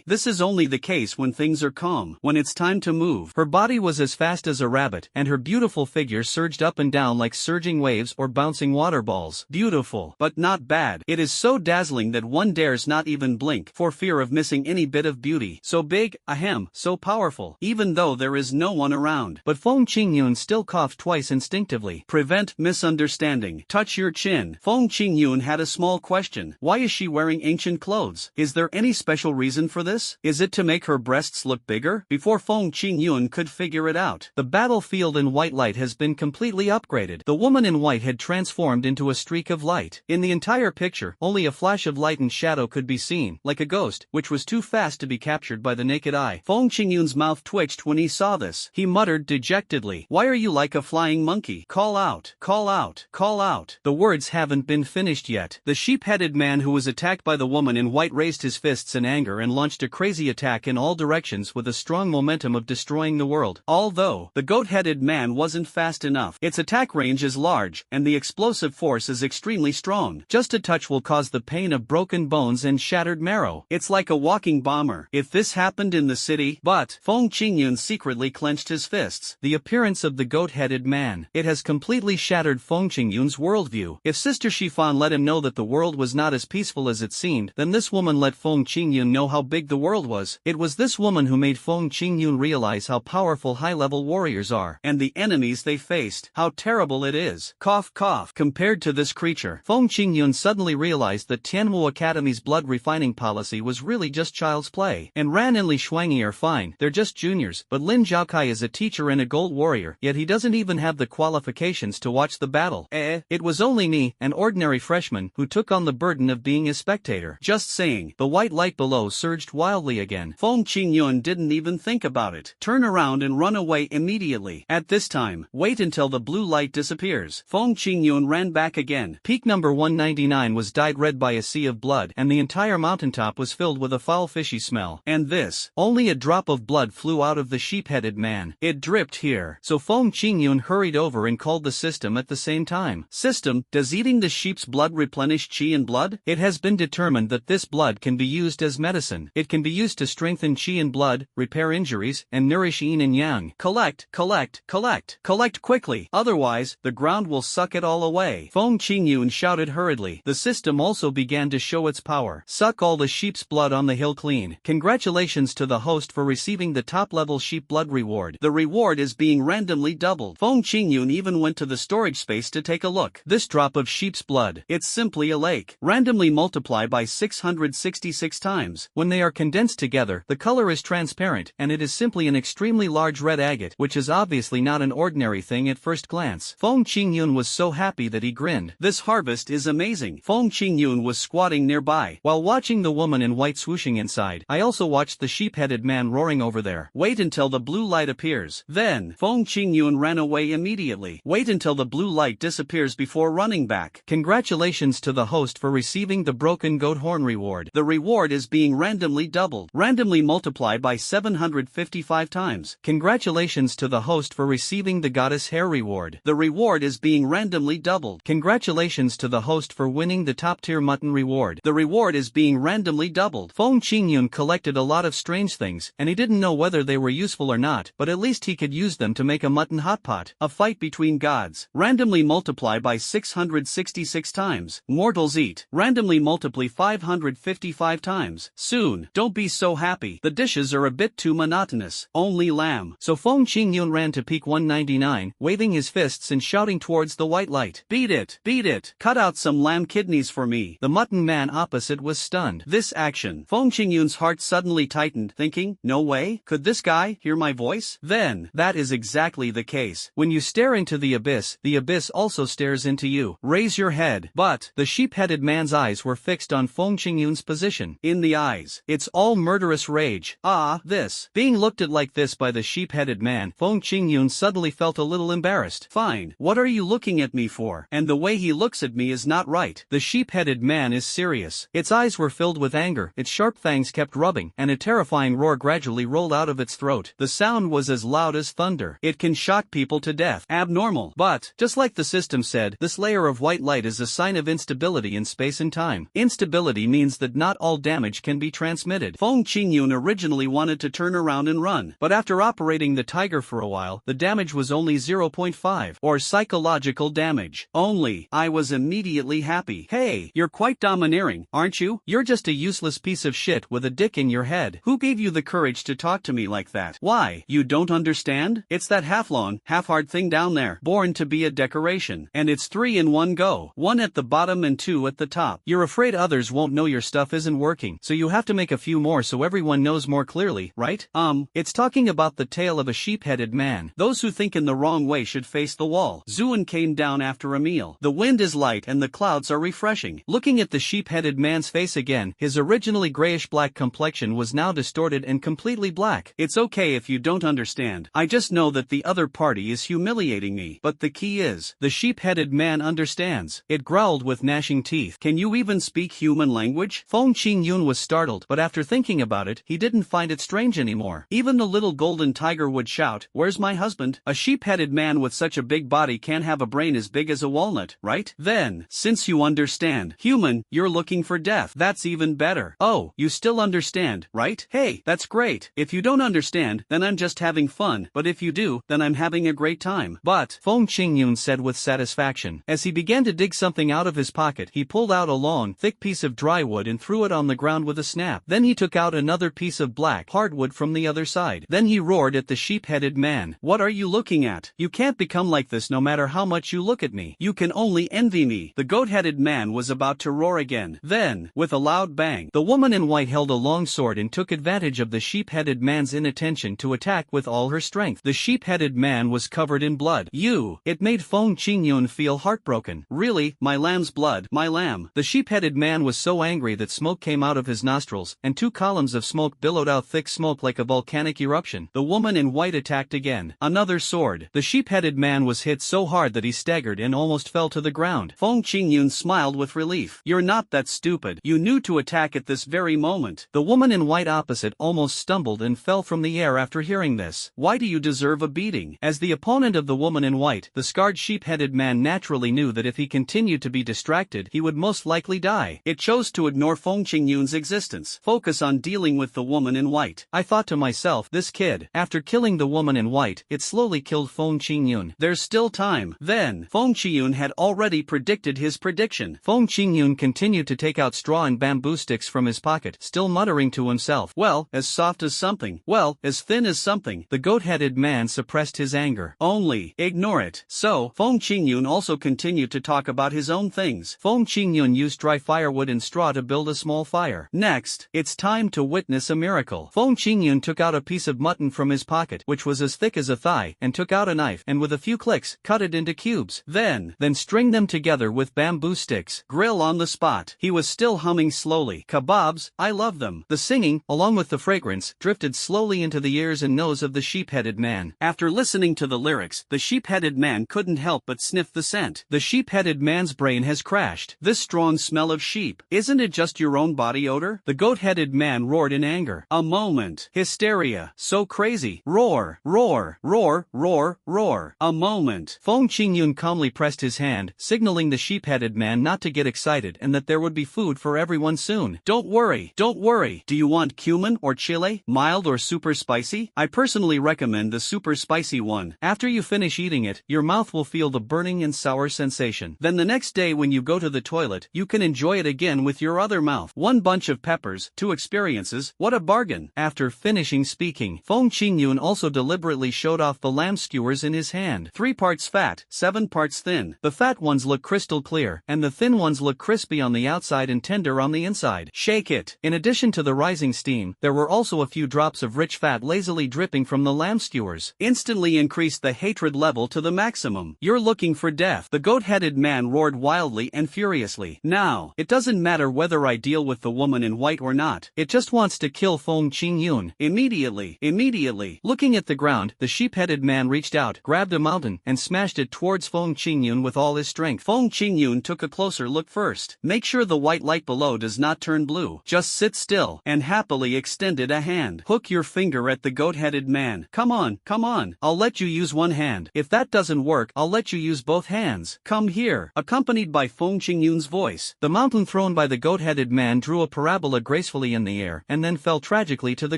This is only the case when things are calm. When it's time to move. Her body was as fast as a rabbit, and her beautiful figure surged up and down like surging waves or bouncing water balls. Beautiful, but not bad. It is so dazzling that one dares not even blink for fear of missing any bit of beauty. So big, ahem, so powerful, even though there is no one around. But Feng Qingyun still coughed twice instinctively. Prevent misunderstanding. Touch your chin. Feng Qingyun had a small question. Why is she wearing ancient clothes? Is there any special reason for this? Is it to make her breasts look bigger? Before Feng Qingyun could figure it out, the battlefield in white light has been completely upgraded. The woman in white had transformed into a streak of light. In the entire picture, only a flash of light and shadow could be seen, like a ghost, which was too fast to be captured by the naked eye. Feng Qingyun's mouth twitched when he saw this. He muttered dejectedly, "Why are you like a flying monkey? Call out, call out, call out." The words haven't been finished yet. The sheep-headed man who was attacked by the woman in white raised his fists in anger and launched a crazy attack in all directions with a strong momentum of destroying the world. Although the goat-headed man wasn't fast enough, its attack range is large, and the explosive force is extremely strong. Just a touch will cause the pain of broken bones and shattered marrow. It's like a walking bomber. If this happened in the city, but Feng Qingyun secretly clenched his fists. The appearance of the goat-headed man. It has completely shattered Feng Qingyun's worldview. If Sister Shifan let him know that the world was not as peaceful as it seemed, then this woman let Feng Qingyun know how big the world was. It was this woman who made Feng Qingyun realize how powerful high-level warriors are, and the enemies they faced, how terrible it is. Cough cough. Compared to this creature, Feng Qingyun suddenly realized that Tianmu Academy's blood refining policy was really just child's play. And Ran and Li Shuangyi are fine, they're just juniors, but Lin Zhaokai is a teacher and a gold warrior, yet he doesn't even have the qualifications to watch the battle. It was only me, an ordinary freshman, who took on the burden of being a spectator. Just saying. The white light below surged wildly again. Feng Qingyun didn't even think about it. Turn around and run away immediately. At this time, wait until the blue light disappears. Feng Qingyun ran back again. Peak number 199 was dyed red by a sea of blood, and the entire mountaintop was filled with a foul fishy smell. And this, only a drop of blood flew out of the sheep-headed man. It dripped here. So Feng Qingyun hurried over and called the system at the same time. System, does eating the sheep's blood replenish qi in blood? It has been determined that this blood can be used as medicine. It can be used to strengthen qi in blood, repair injuries, and nourish yin and yang. Collect, collect, collect. Collect quickly, otherwise, the ground will suck it all away. Feng Qingyun shouted hurriedly. The system also began to show its power. Suck all the sheep's blood on the hill clean. Congratulations to the host for receiving the top-level sheep blood reward. The reward is being randomly doubled. Feng Qingyun even went to the storage space to take a look. This drop of sheep's blood, it's simply a lake. Randomly multiply by 666 times. When they are condensed together, the color is transparent, and it is simply an extremely large red agate, which is obviously not an ordinary thing at first glance. Feng Qingyun was so happy that he grinned. This harvest is amazing. Feng Qingyun was squatting nearby. While watching the woman in white swooshing inside, I also watched the sheep-headed man roaring over there. Wait until the blue light appears. Then, Feng Qingyun ran away immediately. Wait until the blue light disappears before running back. Congratulations to the host for receiving the broken goat horn reward. The reward is being randomly doubled. Randomly multiply by 755 times. Congratulations to the host for receiving the goddess hair reward. The reward is being randomly doubled. Congratulations to the host for winning the top-tier mutton reward. The reward is being randomly doubled. Feng Qingyun collected a lot of strange things, and he didn't know whether they were useful or not, but at least he could use them to make a mutton hot pot. A fight between gods. Randomly multiply by 666 times. Mortals eat. Randomly multiply 555 times. Soon. Don't be so happy. The dishes are a bit too monotonous. Only lamb. So Feng Qingyun ran to peak 199, waving his fists and shouting towards the white light. Beat it! Beat it! Cut out some lamb kidneys for me. The mutton man opposite was stunned. This action. Feng Qingyun's heart suddenly tightened, thinking, no way, could this guy hear my voice? Then, that is exactly the case. When you stare into the abyss also stares into you. Raise your head. But, the sheep-headed man's eyes were fixed on Feng Qingyun's position. In the eyes. It's all murderous rage. This. Being looked at like this by the sheep-headed man, Feng Qingyun suddenly felt a little embarrassed. Fine. What are you looking at me for? And the way he looks at me is not right. The sheep-headed man is serious. Its eyes were filled with anger, its sharp fangs kept rubbing, and a terrifying roar gradually rolled out of its throat. The The sound was as loud as thunder. It can shock people to death. Abnormal. But, just like the system said, this layer of white light is a sign of instability in space and time. Instability means that not all damage can be transmitted. Feng Qingyun originally wanted to turn around and run, but after operating the tiger for a while, the damage was only 0.5, or psychological damage. Only. I was immediately happy. Hey, you're quite domineering, aren't you? You're just a useless piece of shit with a dick in your head. Who gave you the courage to talk to me like that? Why, you don't understand? It's that half-lawn, half-hard thing down there, born to be a decoration. And it's 3 in one go. 1 at the bottom and 2 at the top. You're afraid others won't know your stuff isn't working, so you have to make a few more so everyone knows more clearly, right? It's talking about the tale of a sheep-headed man. Those who think in the wrong way should face the wall. Zuan came down after a meal. The wind is light and the clouds are refreshing. Looking at the sheep-headed man's face again, his originally grayish-black complexion was now distorted and completely black. It's okay if you don't understand. I just know that the other party is humiliating me. But the key is, the sheep-headed man understands. It growled with gnashing teeth. Can you even speak human language? Feng Qingyun was startled, but after thinking about it, he didn't find it strange anymore. Even the little golden tiger would shout, "Where's my husband?" A sheep-headed man with such a big body can't have a brain as big as a walnut, right? Then, since you understand human, you're looking for death. That's even better. Oh, you still understand, right? Hey, that's great. If you don't understand, then I'm just having fun, but if you do, then I'm having a great time. But, Feng Qingyun said with satisfaction. As he began to dig something out of his pocket, he pulled out a long, thick piece of dry wood and threw it on the ground with a snap. Then he took out another piece of black, hardwood from the other side. Then he roared at the sheep-headed man. What are you looking at? You can't become like this no matter how much you look at me. You can only envy me. The goat-headed man was about to roar again. Then, with a loud bang, the woman in white held a long sword and took advantage of the sheep-headed man's inattention to attack with all her strength. The sheep-headed man was covered in blood. It made Feng Qingyun feel heartbroken. Really, my lamb's blood, my lamb. The sheep-headed man was so angry that smoke came out of his nostrils, and 2 columns of smoke billowed out thick smoke like a volcanic eruption. The woman in white attacked again. Another sword. The sheep-headed man was hit so hard that he staggered and almost fell to the ground. Feng Qingyun smiled with relief. You're not that stupid. You knew to attack at this very moment. The woman in white opposite almost stumbled and fell from the air after hearing this. Why do you deserve a beating? As the opponent of the woman in white, the scarred sheep-headed man naturally knew that if he continued to be distracted, he would most likely die. It chose to ignore Feng Qingyun's existence. Focus on dealing with the woman in white. I thought to myself, this kid. After killing the woman in white, it slowly killed Feng Qingyun. There's still time. Then, Feng Qingyun had already predicted his prediction. Feng Qingyun continued to take out straw and bamboo sticks from his pocket, still muttering to himself, well, as soft as something. Well, as thin as something. The goat-headed man suppressed his anger. Only, ignore it. So, Feng Qingyun also continued to talk about his own things. Feng Qingyun used dry firewood and straw to build a small fire. Next, it's time to witness a miracle. Feng Qingyun took out a piece of mutton from his pocket, which was as thick as a thigh, and took out a knife, and with a few clicks, cut it into cubes. Then string them together with bamboo sticks. Grill on the spot. He was still humming slowly. Kebabs, I love them. The singing, along with the fragrance, drifted slowly into the ears and nose of the sheep-headed man. After listening to the lyrics, the sheep-headed man couldn't help but sniff the scent. The sheep-headed man's brain has crashed. This strong smell of sheep. Isn't it just your own body odor? The goat-headed man roared in anger. A moment. Hysteria. So crazy. Roar, roar, roar, roar, roar. A moment. Feng Qingyun calmly pressed his hand, signaling the sheep-headed man not to get excited and that there would be food for everyone soon. Don't worry, don't worry. Do you want cumin or chile? Mild or super spicy? I personally recommend the super spicy one. After you finish eating it, your mouth will feel the burning and sour sensation. Then the next day when you go to the toilet, you can enjoy it again with your other mouth. 1 bunch of peppers, 2 experiences. What a bargain. After finishing speaking, Feng Qingyun also deliberately showed off the lamb skewers in his hand. 3 parts fat, 7 parts thin. The fat ones look crystal clear, and the thin ones look crispy on the outside and tender on the inside. Shake it. In addition to the rising steam, there were also a few drops of rich fat lazily dripping from the lamb skewers. Instantly increased the hatred level to the maximum. You're looking for death. The goat-headed man roared wildly and furiously. Now, it doesn't matter whether I deal with the woman in white or not. It just wants to kill Feng Qingyun. Immediately. Looking at the ground, the sheep-headed man reached out, grabbed a mountain, and smashed it towards Feng Qingyun with all his strength. Feng Qingyun took a closer look first. Make sure the white light below does not turn blue. Just sit still, and happily extended a hand. Hook your finger at the goat-headed man. Come on, I'll let you use one hand. If that doesn't work, I'll let you use both hands. Come here. Accompanied by Feng Qingyun's voice, the mountain thrown by the goat-headed man drew a parabola gracefully in the air and then fell tragically to the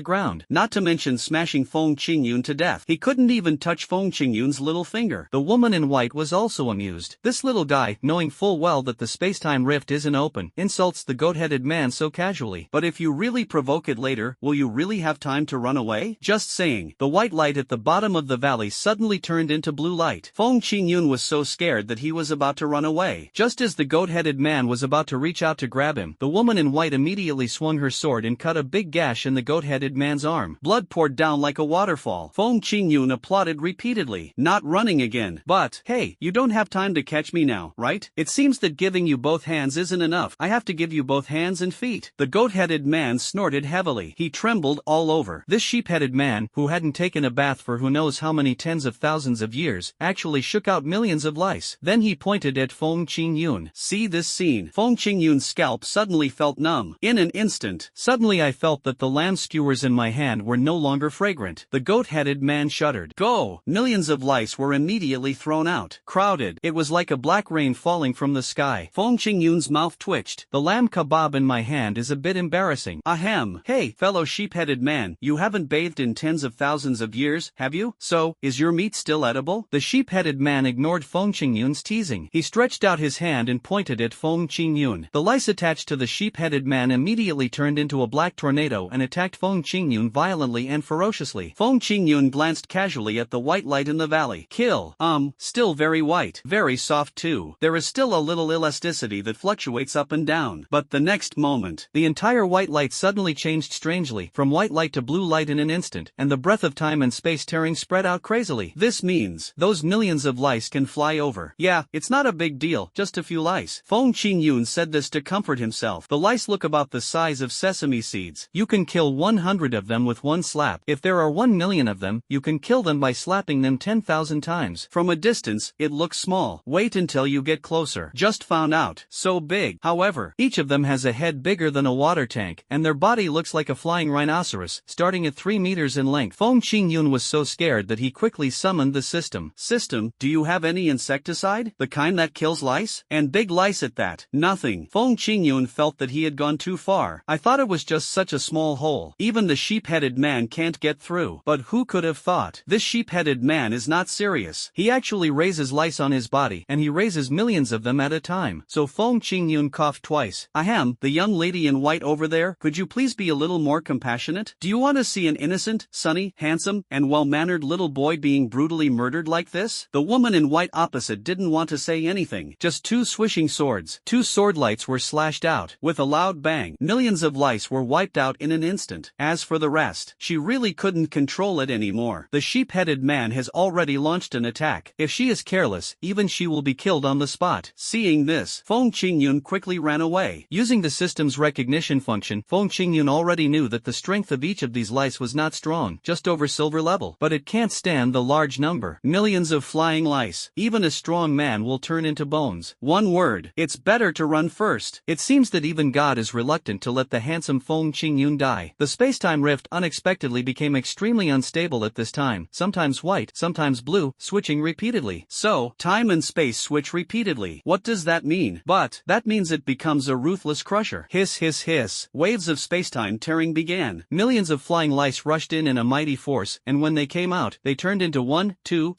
ground, not to mention smashing Feng Qingyun to death. He couldn't even touch Feng Qingyun's little finger. The woman in white was also amused. This little guy, knowing full well that the space-time rift isn't open, insults the goat-headed man so casually. But if you really provoke it later, will you really have time to run away? Just saying. The white light at the bottom of the valley suddenly turned into blue light. Feng Qingyun was so scared that he was about to run away. Just as the goat-headed man was about to reach out to grab him, the woman in white immediately swung her sword and cut a big gash in the goat-headed man's arm. Blood poured down like a waterfall. Feng Qingyun applauded repeatedly. Not running again. But, hey, you don't have time to catch me now, right? It seems that giving you both hands isn't enough. I have to give you both hands and feet. The goat-headed man snorted heavily. He trembled all over. This sheep-headed man, who hadn't taken a bath for who knows how many tens of thousands of years, actually shook out millions of lice. Then he pointed at Feng Qingyun. See this scene. Feng Qingyun's scalp suddenly felt numb. In an instant, suddenly I felt that the lamb skewers in my hand were no longer fragrant. The goat-headed man shuddered. Go! Millions of lice were immediately thrown out. Crowded. It was like a black rain falling from the sky. Feng Qingyun's mouth twitched. The lamb kebab in my hand is a bit embarrassing. Ahem. Hey, fellow sheep-headed man, you haven't bathed in tens of thousands of years, have you? So, is your meat still edible? The sheep-headed man ignored Feng Qingyun's teasing. He stretched out his hand and pointed at Feng Qingyun. The lice attached to the sheep-headed man immediately turned into a black tornado and attacked Feng Qingyun violently and ferociously. Feng Qingyun glanced casually at the white light in the valley. Kill. Still very white. Very soft too. There is still a little elasticity that fluctuates up and down. But the next moment, the entire white light suddenly changed strangely, from white light to blue light in an instant, and the breath of time and space tearing spread out crazily. This means, those millions of lice can fly over. Yeah, it's not a big deal, just a few lice. Feng Qingyun said this to comfort himself. The lice look about the size of sesame seeds. You can kill 100 of them with one slap. If there are 1 million of them, you can kill them by slapping them 10,000 times. From a distance, it looks small. Wait until you get closer. Just found out. So big. However, each of them has a head bigger than a water tank, and their body looks like a flying rhinoceros, starting at 3 meters in length. Feng Qingyun was so scared that he quickly summoned the system. System, do you have any insecticide? The kind that kills lice? And big lice at that. Nothing. Feng Qingyun felt that he had gone too far. I thought it was just such a small hole. Even the sheep-headed man can't get through. But who could have thought? This sheep-headed man is not serious. He actually raises lice on his body, and he raises millions of them at a time. So Feng Qingyun coughed twice. Ahem, the young lady in white over there, could you please be a little more compassionate? Do you want to see an innocent, sunny, handsome, and well-mannered little boy being brutally murdered like this? The woman in white opposite didn't want to say anything. Just two swishing swords. Two sword lights were slashed out. With a loud bang, millions of lice were wiped out in an instant. As for the rest, she really couldn't control it anymore. The sheep-headed man has already launched an attack. If she is careless, even she will be killed on the spot. Seeing this, Feng Qingyun quickly ran away. Using the system's recognition function, Feng Qingyun already knew that the strength of each of these lice was not strong, just over silver level. But it can't stand the large number. Millions of flying lice. Even a strong man will turn into bones. One word. It's better to run first. It seems that even God is reluctant to let the handsome Feng Qingyun die. The space-time rift unexpectedly became extremely unstable at this time, sometimes white, sometimes blue, switching repeatedly. So, time and space switch repeatedly. What does that mean? But, that means it becomes a ruthless crusher. Hiss hiss hiss. Waves of space-time tearing began. Millions of flying lice rushed in a mighty force, and when they came out, they turned into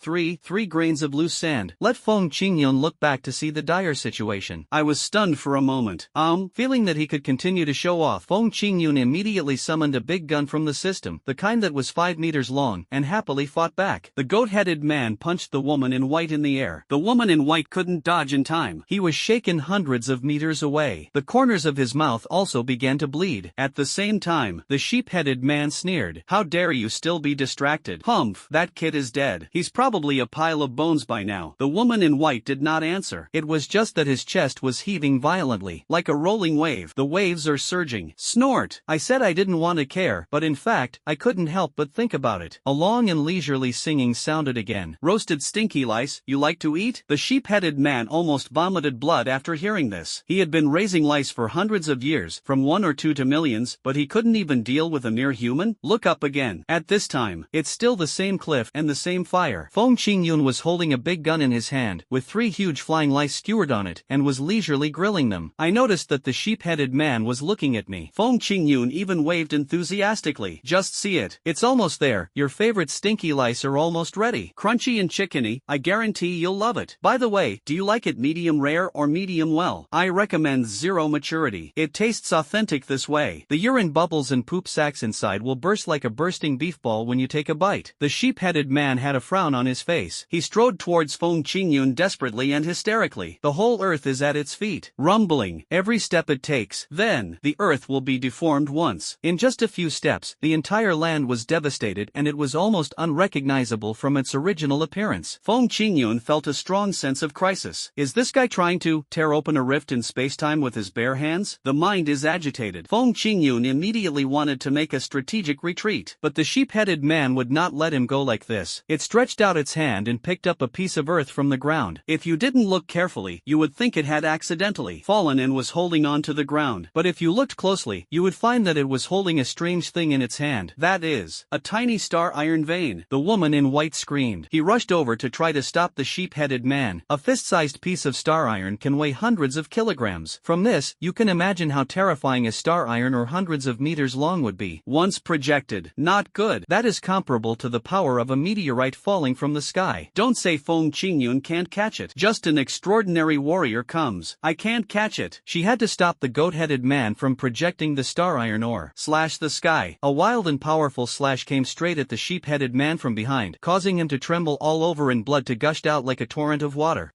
3 grains of loose sand. Let Feng Qingyun look back to see the dire situation. I was stunned for a moment. Feeling that he could continue to show off, Feng Qingyun immediately summoned a big gun from the system, the kind that was 5 meters long, and happily fought back. The goat-headed man punched the woman in white in the air. The woman in white couldn't dodge in time. He was shaken hundreds of meters away. The corners of his mouth also began to bleed. At the same time, the sheep-headed man sneered. How dare you still be distracted? Humph, that kid is dead. He's probably a pile of bones by now. The woman in white did not answer. It was just that his chest was heaving violently, like a rolling wave. The waves are surging. Snort! I said I didn't want to care, but in fact, I couldn't help but think about it. A long and leisurely singing sounded again. Roasted stinky lice, you like to eat? The sheep-headed man almost vomited blood after hearing this. He had been raising lice for hundreds of years, from 1 or 2 to millions, but he couldn't even deal with a mere human? Look up again. again. At this time, it's still the same cliff and the same fire. Feng Qingyun was holding a big gun in his hand, with 3 huge flying lice skewered on it, and was leisurely grilling them. I noticed that the sheep-headed man was looking at me. Feng Qingyun even waved enthusiastically. Just see it. It's almost there. Your favorite stinky lice are almost ready. Crunchy and chickeny, I guarantee you'll love it. By the way, do you like it medium rare or medium well? I recommend zero maturity. It tastes authentic this way. The urine bubbles and poop sacs inside will burst like a bursting beef ball when you take a bite. The sheep-headed man had a frown on his face. He strode towards Feng Qingyun desperately and hysterically. The whole earth is at its feet, rumbling every step it takes. Then, the earth will be deformed once. In just a few steps, the entire land was devastated and it was almost unrecognizable from its original appearance. Feng Qingyun felt a strong sense of crisis. Is this guy trying to tear open a rift in spacetime with his bare hands? The mind is agitated. Feng Qingyun immediately wanted to make a strategic retreat, but the sheep-headed man would not let him go like this. It stretched out its hand and picked up a piece of earth from the ground. If you didn't look carefully, you would think it had accidentally fallen and was holding on to the ground. But if you looked closely, you would find that it was holding a strange thing in its hand. That is, a tiny star iron vein. The woman in white screamed. He rushed over to try to stop the sheep-headed man. A fist-sized piece of star iron can weigh hundreds of kilograms. From this, you can imagine how terrifying a star iron or hundreds of meters long would be. Once projected, not good. That is comparable to the power of a meteorite falling from the sky. Don't say Feng Qingyun can't catch it. Just an extraordinary warrior comes. I can't catch it. She had to stop the goat-headed man from projecting the star iron or slash the sky. A wild and powerful slash came straight at the sheep-headed man from behind, causing him to tremble all over and blood to gush out like a torrent of water.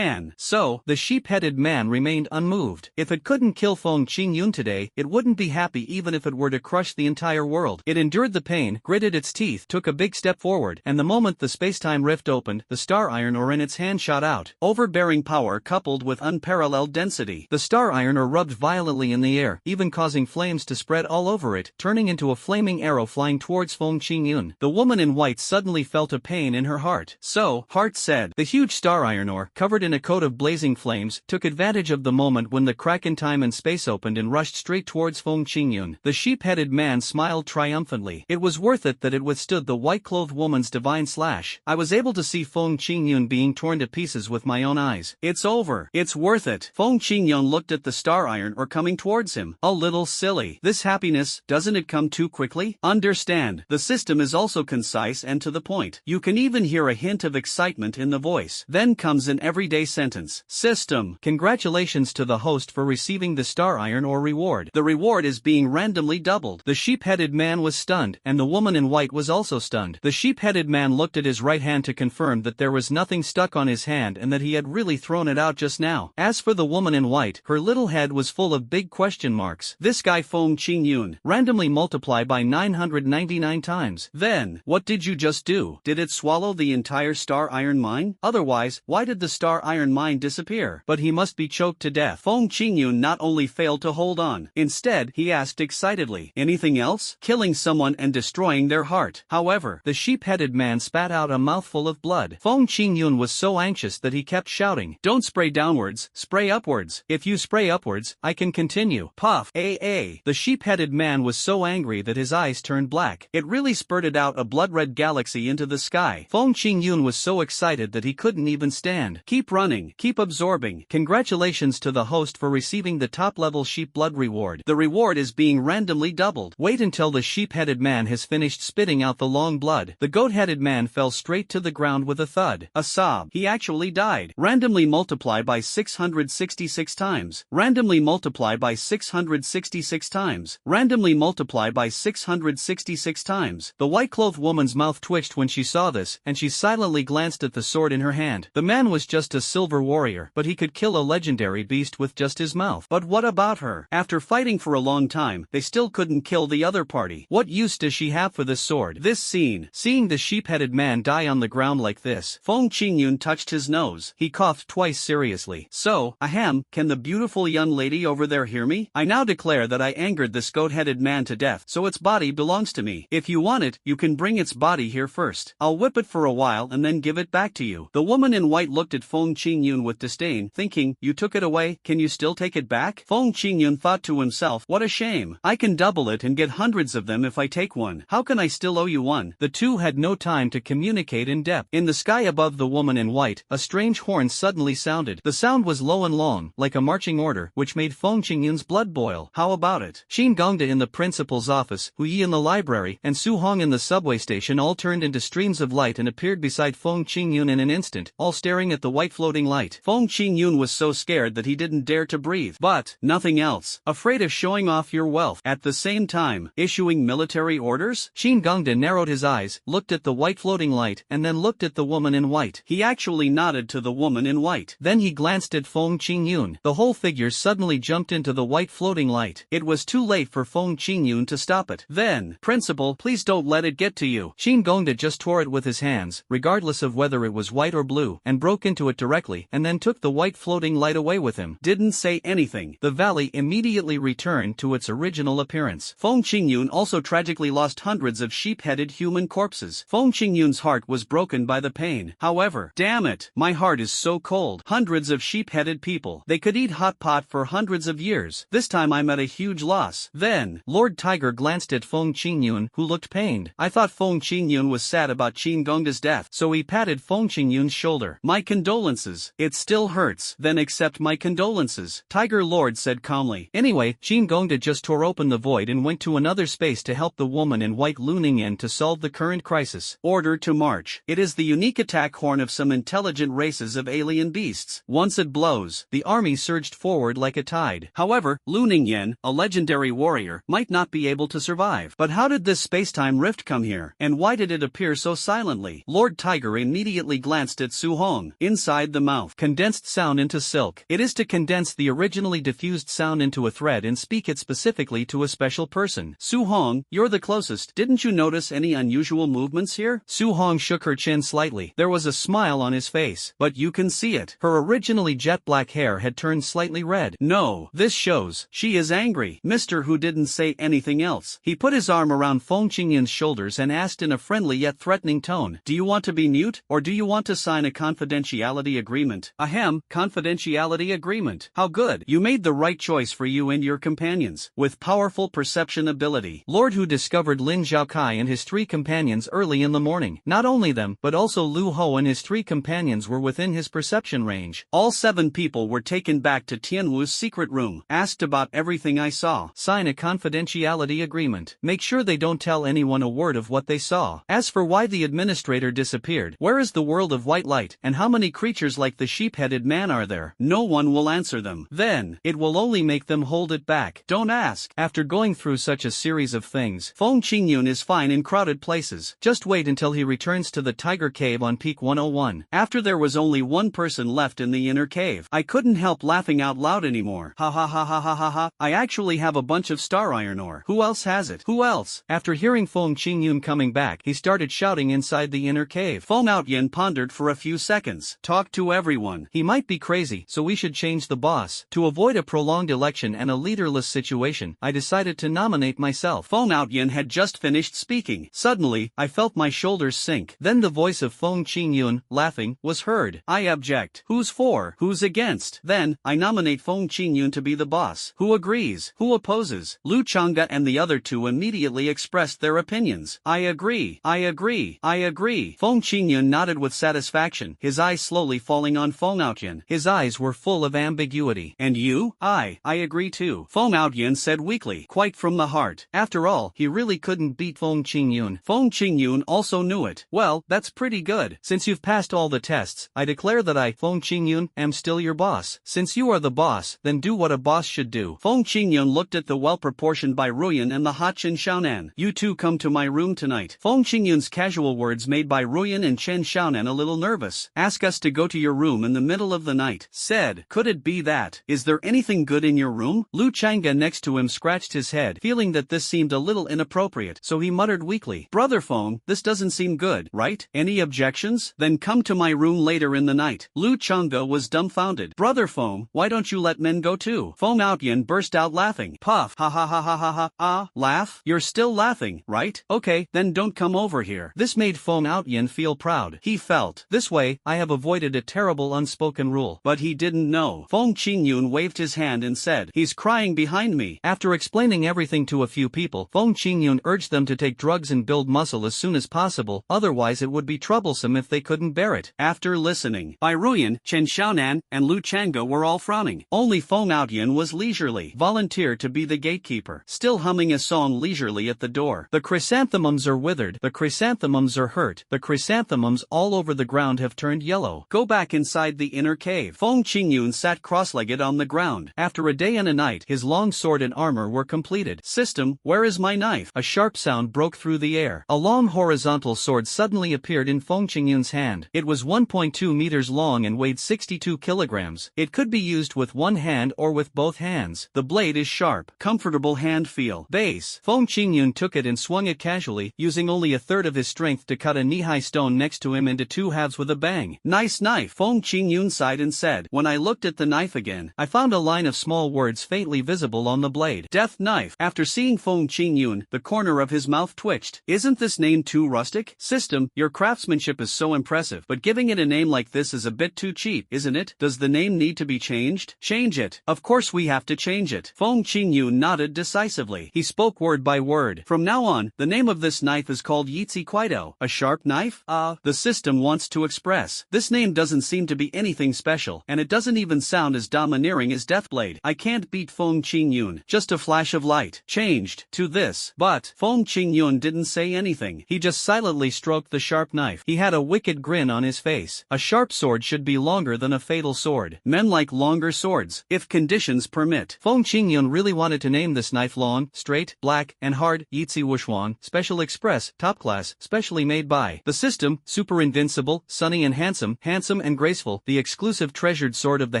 So, the sheep-headed man remained unmoved. If it couldn't kill Feng Qingyun today, it wouldn't be happy even if it were to crush the entire world. It endured the pain, gritted its teeth, took a big step forward, and the moment the spacetime rift opened, the star iron ore in its hand shot out. Overbearing power coupled with unparalleled density. The star iron ore rubbed violently in the air, even causing flames to spread all over it, turning into a flaming arrow flying towards Feng Qingyun. The woman in white suddenly felt a pain in her heart. So, heart said. The huge star iron ore, covered in a coat of blazing flames, took advantage of the moment when the crack in time and space opened and rushed straight towards Feng Qingyun. The sheep-headed man smiled triumphantly. It was worth it that it withstood the white-clothed woman's divine slash. I was able to see Feng Qingyun being torn to pieces with my own eyes. It's over. It's worth it. Feng Qingyun looked at the star iron ore coming towards him. A little silly. This happiness, doesn't it come too quickly? Understand, the system is also concise and to the point. You can even hear a hint of excitement in the voice. Then comes an everyday sentence. System. Congratulations to the host for receiving the star iron ore reward. The reward is being randomly doubled. The sheep-headed man was stunned, and the woman in white was also stunned. The sheep-headed man looked at his right hand to confirm that there was nothing stuck on his hand and that he had really thrown it out just now. As for the woman in white, her little head was full of big question marks. This guy Feng Qingyun, randomly multiply by 999 times. Then, what did you just do? Did it swallow the entire star iron mine? Otherwise, why did the star iron mine disappear? But he must be choked to death. Feng Qingyun not only failed to hold on. Instead, he asked excitedly, anything else? Killing someone and destroying their heart. However, the sheep-headed man spat out a mouthful of blood. Feng Qingyun was so anxious that he kept shouting, don't spray downwards, spray upwards. If you spray upwards, I can continue. Puff. The sheep-headed man was so angry that his eyes turned black. It really spurted out a blood-red galaxy into the sky. Feng Qingyun was so excited that he couldn't even stand. Keep running, keep absorbing. Congratulations to the host for receiving the top-level sheep blood reward. The reward is being randomly doubled. Wait until the sheep-headed man has finished spitting out the long blood. The goat-headed man fell straight to the ground with a thud. A sob. He actually died. Randomly multiply by 666 times. Randomly multiply by 666 times. Randomly multiply by 666 times. The white-clothed woman's mouth twitched when she saw this, and she silently glanced at the sword in her hand. The man was just a silver warrior, but he could kill a legendary beast with just his mouth. But what about her? After fighting for a long time, they still couldn't kill the other party. What use does she have for this sword? This scene. Seeing the sheep-headed man die on the ground like this, Feng Qingyun touched his nose. He coughed twice seriously. So, ahem, can the beautiful young lady over there hear me? I now declare that I angered this goat-headed man to death, so its body belongs to me. If you want it, you can bring its body here first. I'll whip it for a while and then give it back to you. The woman in white looked at Feng Qingyun with disdain, thinking, you took it away, can you still take it back? Feng Qingyun thought to himself, what a shame. I can double it and get hundreds of them if I take one. one. How can I still owe you one? The two had no time to communicate in depth. In the sky above the woman in white, a strange horn suddenly sounded. The sound was low and long, like a marching order, which made Feng Qingyun's blood boil. How about it? Xin Gongda in the principal's office, Hu Yi in the library, and Su Hong in the subway station all turned into streams of light and appeared beside Feng Qingyun in an instant, all staring at the white floating light. Feng Qingyun was so scared that he didn't dare to breathe. But nothing else. Afraid of showing off your wealth. At the same time, issuing military orders? Xin Gongda narrowed his eyes, looked at the white floating light, and then looked at the woman in white. He actually nodded to the woman in white. Then he glanced at Feng Qingyun. The whole figure suddenly jumped into the white floating light. It was too late for Feng Qingyun to stop it. Then, Principal, please don't let it get to you. Xin Gongda just tore it with his hands, regardless of whether it was white or blue, and broke into it directly, and then took the white floating light away with him. Didn't say anything. The valley immediately returned to its original appearance. Feng Qingyun also tragically lost hundreds of sheep-headed human corpses. Feng Qingyun's heart was broken by the pain. However, damn it, my heart is so cold. Hundreds of sheep-headed people. They could eat hot pot for hundreds of years. This time I'm at a huge loss. Then, Lord Tiger glanced at Feng Qingyun, who looked pained. I thought Feng Qingyun was sad about Qin Gongda's death, so he patted Feng Qingyun's shoulder. My condolences. It still hurts. Then accept my condolences, Tiger Lord said calmly. Anyway, Qin Gongda just tore open the void and went to another space to help the woman in white Lu Ningyan to solve the current crisis. Order to march. It is the unique attack horn of some intelligent races of alien beasts. Once it blows, the army surged forward like a tide. However, Lu Ningyan, a legendary warrior, might not be able to survive. But how did this space-time rift come here? And why did it appear so silently? Lord Tiger immediately glanced at Su Hong. Inside the mouth. Condensed sound into silk. It is to condense the originally diffused sound into a thread and speak it specifically to a special person. Su Hong, you're the closest. Didn't you notice any unusual movements here? Su Hong shook her chin slightly. There was a smile on his face. But you can see it. Her originally jet black hair had turned slightly red. No, this shows. She is angry. Mr. Who didn't say anything else. He put his arm around Feng Qingyun's shoulders and asked in a friendly yet threatening tone, do you want to be mute, or do you want to sign a confidentiality agreement? Ahem, confidentiality agreement. How good. You made the right choice for you and your companions. With powerful perception ability, Lord Hu discovered Lin Zhaokai and his three companions early in the morning. Not only them, but also Lu Ho and his three companions were within his perception range. All 7 people were taken back to Tianwu's secret room. Asked about everything I saw. Sign a confidentiality agreement. Make sure they don't tell anyone a word of what they saw. As for why the administrator disappeared, where is the world of white light, and how many creatures like the sheep-headed man are there? No one will answer them. Then, it will only make them hold it back. Don't ask. After going through such a series of things, Feng Qingyun is fine in crowded places. Just wait until he returns to the Tiger Cave on Peak 101. After there was only one person left in the inner cave. I couldn't help laughing out loud anymore. Ha ha ha ha ha ha ha. I actually have a bunch of star iron ore. Who else has it? Who else? After hearing Feng Qingyun coming back, he started shouting inside the inner cave. Feng Outyin pondered for a few seconds. Talk to everyone. He might be crazy, so we should change the boss. To avoid a prolonged election and a leaderless situation, I decided to nominate myself. Feng Outyin had just finished speaking. Suddenly, I felt my shoulders sink. Then the voice of Feng Qingyun, laughing, was heard. I object. Who's for? Who's against? Then, I nominate Feng Qingyun to be the boss. Who agrees? Who opposes? Lu Chang'e and the other two immediately expressed their opinions. I agree. I agree. I agree. Feng Qingyun nodded with satisfaction, his eyes slowly falling on Feng Outyin. His eyes were full of ambiguity. And you? I agree too. Feng Outyin said weakly, quite from the heart. After all, he really couldn't beat Feng Qingyun. Feng Qingyun also knew it. Well, that's pretty good. Since you've passed all the tests, I declare that I, Feng Qingyun, am still your boss. Since you are the boss, then do what a boss should do. Feng Qingyun looked at the well-proportioned Bai Ruyan and the hot Chen Xiaonan. You two come to my room tonight. Feng Qingyun's casual words made Bai Ruyan and Chen Xiaonan a little nervous. Ask us to go to your room in the middle of the night. Said, could it be that? Is there anything good in your room? Lu Chang'e next to him scratched his head, feeling that this seemed a little inappropriate, so he muttered weakly, Brother Feng, this doesn't seem good, right? Any objections? Then come to my room later in the night. Lu Chang'e was dumbfounded. Brother Feng, why don't you let men go too? Feng Outyin burst out laughing. Puff, ha ha ha ha ha ha, laugh? You're still laughing, right? Okay, then don't come over here. This made Feng Outyin feel proud. He felt, this way, I have avoided a terrible unspoken rule. But he didn't know. Feng Qingyun waved his hand and said, he's crying behind me. After explaining everything to a few people, Feng Qingyun Qingyun urged them to take drugs and build muscle as soon as possible, otherwise it would be troublesome if they couldn't bear it. After listening, Bai Ruyan, Chen Xiaonan, and Lu Chang'e were all frowning. Only Feng Outyan was leisurely volunteered to be the gatekeeper, still humming a song leisurely at the door. The chrysanthemums are withered, the chrysanthemums are hurt, the chrysanthemums all over the ground have turned yellow. Go back inside the inner cave. Feng Qingyun sat cross-legged on the ground. After a day and a night, his long sword and armor were completed. System, where is my knife? A sharp sound broke through the air. A long horizontal sword suddenly appeared in Feng Qingyun's hand. It was 1.2 meters long and weighed 62 kilograms. It could be used with one hand or with both hands. The blade is sharp. Comfortable hand feel. Base. Feng Qingyun took it and swung it casually, using only a third of his strength to cut a knee-high stone next to him into two halves with a bang. Nice knife. Feng Qingyun sighed and said. When I looked at the knife again, I found a line of small words faintly visible on the blade. Death knife. After seeing Feng Qingyun, the corner of his mouth twitched. Isn't this name too rustic? System, your craftsmanship is so impressive, but giving it a name like this is a bit too cheap, isn't it? Does the name need to be changed? Change it. Of course we have to change it. Feng Qingyun nodded decisively. He spoke word by word. From now on, the name of this knife is called Yitzi Kuido. A sharp knife? The system wants to express. This name doesn't seem to be anything special, and it doesn't even sound as domineering as Deathblade. I can't beat Feng Qingyun. Just a flash of light. Changed to this. But Feng Qingyun didn't say anything. He just silently stroked the sharp knife. He had a wicked grin on his face. A sharp sword should be longer than a fatal sword. Men like longer swords, if conditions permit. Feng Qingyun really wanted to name this knife long, straight, black, and hard, Yitzi Wuxuan, Special Express, Top Class, specially made by the system, super invincible, sunny and handsome and graceful, the exclusive treasured sword of the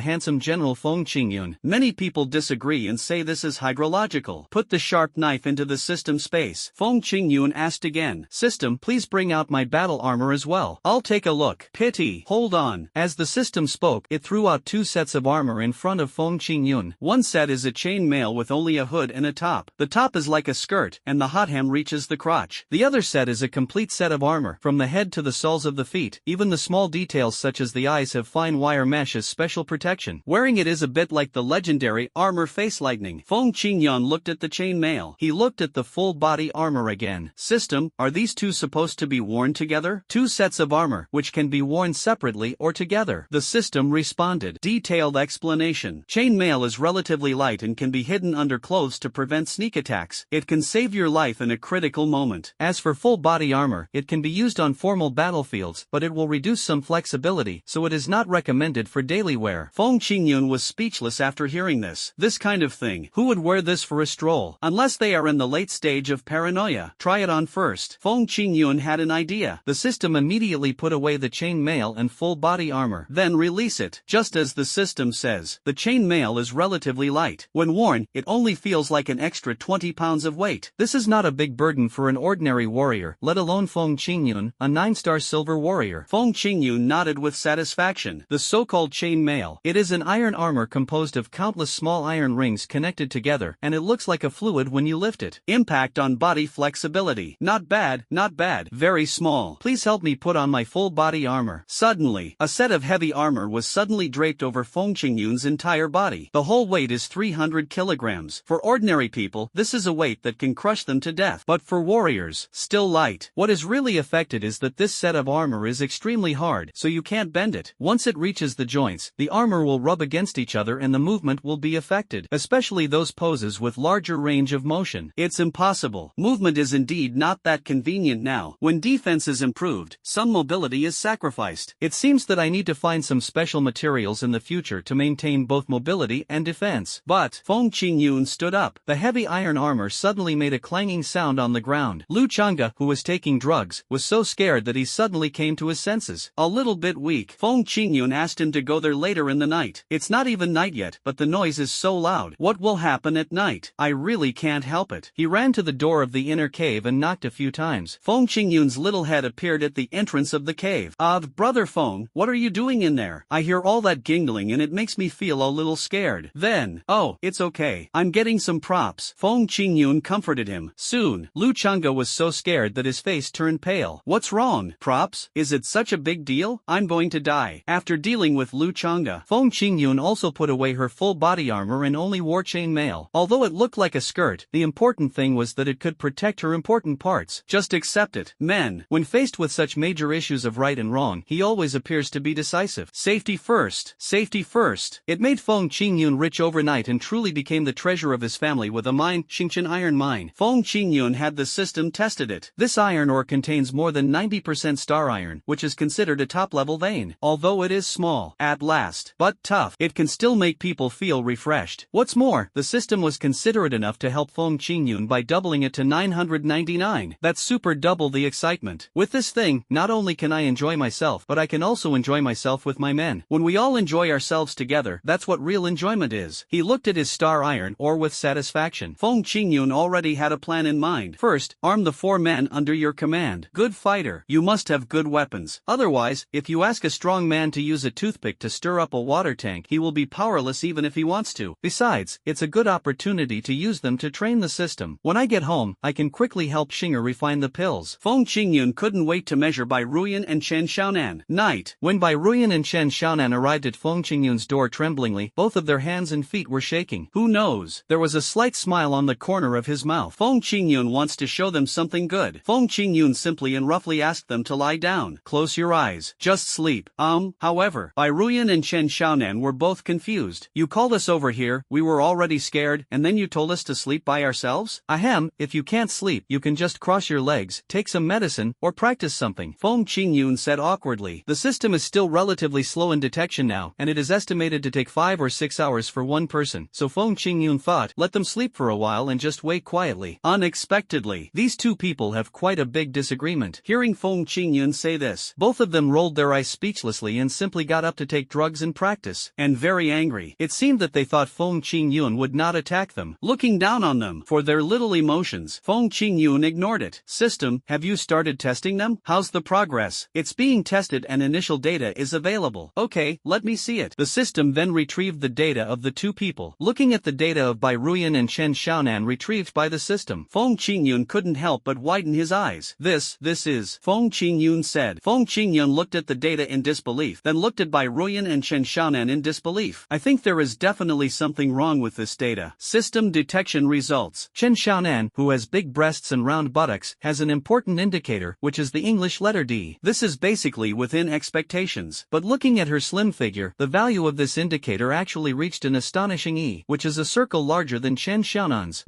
handsome General Feng Qingyun. Many people disagree and say this is hydrological. Put the sharp knife into the system space. Feng Qingyun asked again. System, please bring out my battle armor as well. I'll take a look. Pity. Hold on. As the system spoke, it threw out two sets of armor in front of Feng Qingyun. One set is a chain mail with only a hood and a top. The top is like a skirt, and the hot hem reaches the crotch. The other set is a complete set of armor, from the head to the soles of the feet. Even the small details such as the eyes have fine wire mesh as special protection. Wearing it is a bit like the legendary armor face lightning. Feng Qingyun looked at the chain mail. He looked at the full body armor again. System, are these two supposed to be worn together? Two sets of armor, which can be worn separately or together. The system responded. Detailed explanation. Chain mail is relatively light and can be hidden under clothes to prevent sneak attacks. It can save your life in a critical moment. As for full body armor, it can be used on formal battlefields, but it will reduce some flexibility, so it is not recommended for daily wear. Feng Qingyun was speechless after hearing this. This kind of thing, who would wear this for a stroll? Unless they are in the late stage of paranoia. Try it on first. Feng Qingyun had an idea. The system immediately put away the chain mail and full body armor. Then release it. Just as the system says, the chain mail is relatively light. When worn, it only feels like an extra 20 pounds of weight. This is not a big burden for an ordinary warrior, let alone Feng Qingyun, a 9-star silver warrior. Feng Qingyun nodded with satisfaction. The so-called chain mail. It is an iron armor composed of countless small iron rings connected together, and it looks like a fluid when you lift it. Impact on body flexibility. Not bad, not bad. Very small. Please help me put on my full body armor. Suddenly, a set of heavy armor was suddenly draped over Feng Qingyun's entire body. The whole weight is 300 kilograms. For ordinary people, this is a weight that can crush them to death. But for warriors, still light. What is really affected is that this set of armor is extremely hard, so you can't bend it. Once it reaches the joints, the armor will rub against each other and the movement will be affected, especially those poses with larger range of motion. It's impossible. Movement is indeed not that convenient now. When defense is improved, some mobility is sacrificed. It seems that I need to find some special materials in the future to maintain both mobility and defense. But Feng Qingyun stood up. The heavy iron armor suddenly made a clanging sound on the ground. Lu Chang'e, who was taking drugs, was so scared that he suddenly came to his senses. A little bit weak. Feng Qingyun asked him to go there later in the night. It's not even night yet, but the noise is so loud. What will happen at night? I really can't help it. He ran to the door of the inner cave and knocked a few times. Feng Qingyun's little head appeared at the entrance of the cave. Brother Feng, what are you doing in there? I hear all that gingling and it makes me feel a little scared. Then, oh, it's okay. I'm getting some props. Feng Qingyun comforted him. Soon, Lu Chang'e was so scared that his face turned pale. What's wrong? Props? Is it such a big deal? I'm going to die. After dealing with Lu Chang'e, Feng Qingyun also put away her full body armor and only wore chain mail. Although it looked like a skirt, the important thing was that it could protect her important parts. Just accept it. Men, when faced with such major issues of right and wrong, he always appears to be decisive. Safety first. Safety first. It made Feng Qingyun rich overnight and truly became the treasure of his family with a mine, Xingqian iron mine. Feng Qingyun had the system tested it. This iron ore contains more than 90% star iron, which is considered a top-level vein. Although it is small, at last, but tough, it can still make people feel refreshed. What's more, the system was considerate enough to help Feng Qingyun by doubling it to 999. That's super double the excitement. With this thing, not only can I enjoy myself, but I can also enjoy myself with my men. When we all enjoy ourselves together, that's what real enjoyment is. He looked at his star iron ore with satisfaction. Feng Qingyun already had a plan in mind. First, arm the 4 men under your command. Good fighter. You must have good weapons. Otherwise, if you ask a strong man to use a toothpick to stir up a water tank, he will be powerless even if he wants to. Besides, it's a good opportunity to use them to train the system. When I get home, I can quickly help Xinger refine the pills. Feng Qingyun couldn't wait to measure Bai Ruyan and Chen Xiaonan. Night. When Bai Ruyan and Chen Xiaonan arrived at Feng Qingyun's door tremblingly, both of their hands and feet were shaking. Who knows? There was a slight smile on the corner of his mouth. Feng Qingyun wants to show them something good. Feng Qingyun simply and roughly asked them to lie down. Close your eyes. Just sleep. However, Bai Ruyan and Chen Xiaonan were both confused. You called us over here, we were already scared, and then you told us to sleep by ourselves? Ahem, if you can't sleep, you can just cross your legs, take some medicine, or practice something. Feng Qingyun said awkwardly. The system is still relatively slow in detection now, and it is estimated to take 5 or 6 hours for one person. So Feng Qingyun thought, let them sleep for a while and just wait quietly. Unexpectedly, these two people have quite a big disagreement. Hearing Feng Qingyun say this, both of them rolled their eyes speechlessly and simply got up to take drugs and practice. And very angry. It seemed that they thought Feng Qingyun would not attack them, looking down on them for their little emotions. Feng Qingyun ignored it. System, have you started testing them? How's the progress? It's being tested and initial data is available. Okay, let me see it. The system then retrieved the data of the two people. Looking at the data of Bai Ruyan and Chen Xiaonan retrieved by the system, Feng Qingyun couldn't help but widen his eyes. This is, Feng Qingyun said. Feng Qingyun looked at the data in disbelief, then looked at Bai Ruyan and Chen Xiaonan in disbelief. I think there is definitely something wrong with this data. System detection results. Chen Xiaonan, who has big breasts and round buttocks, has an important indicator, which is the English letter D. This is basically within expectations. But looking at her slim figure, the value of this indicator actually reached an astonishing E, which is a circle larger than Chen Xiaonan's.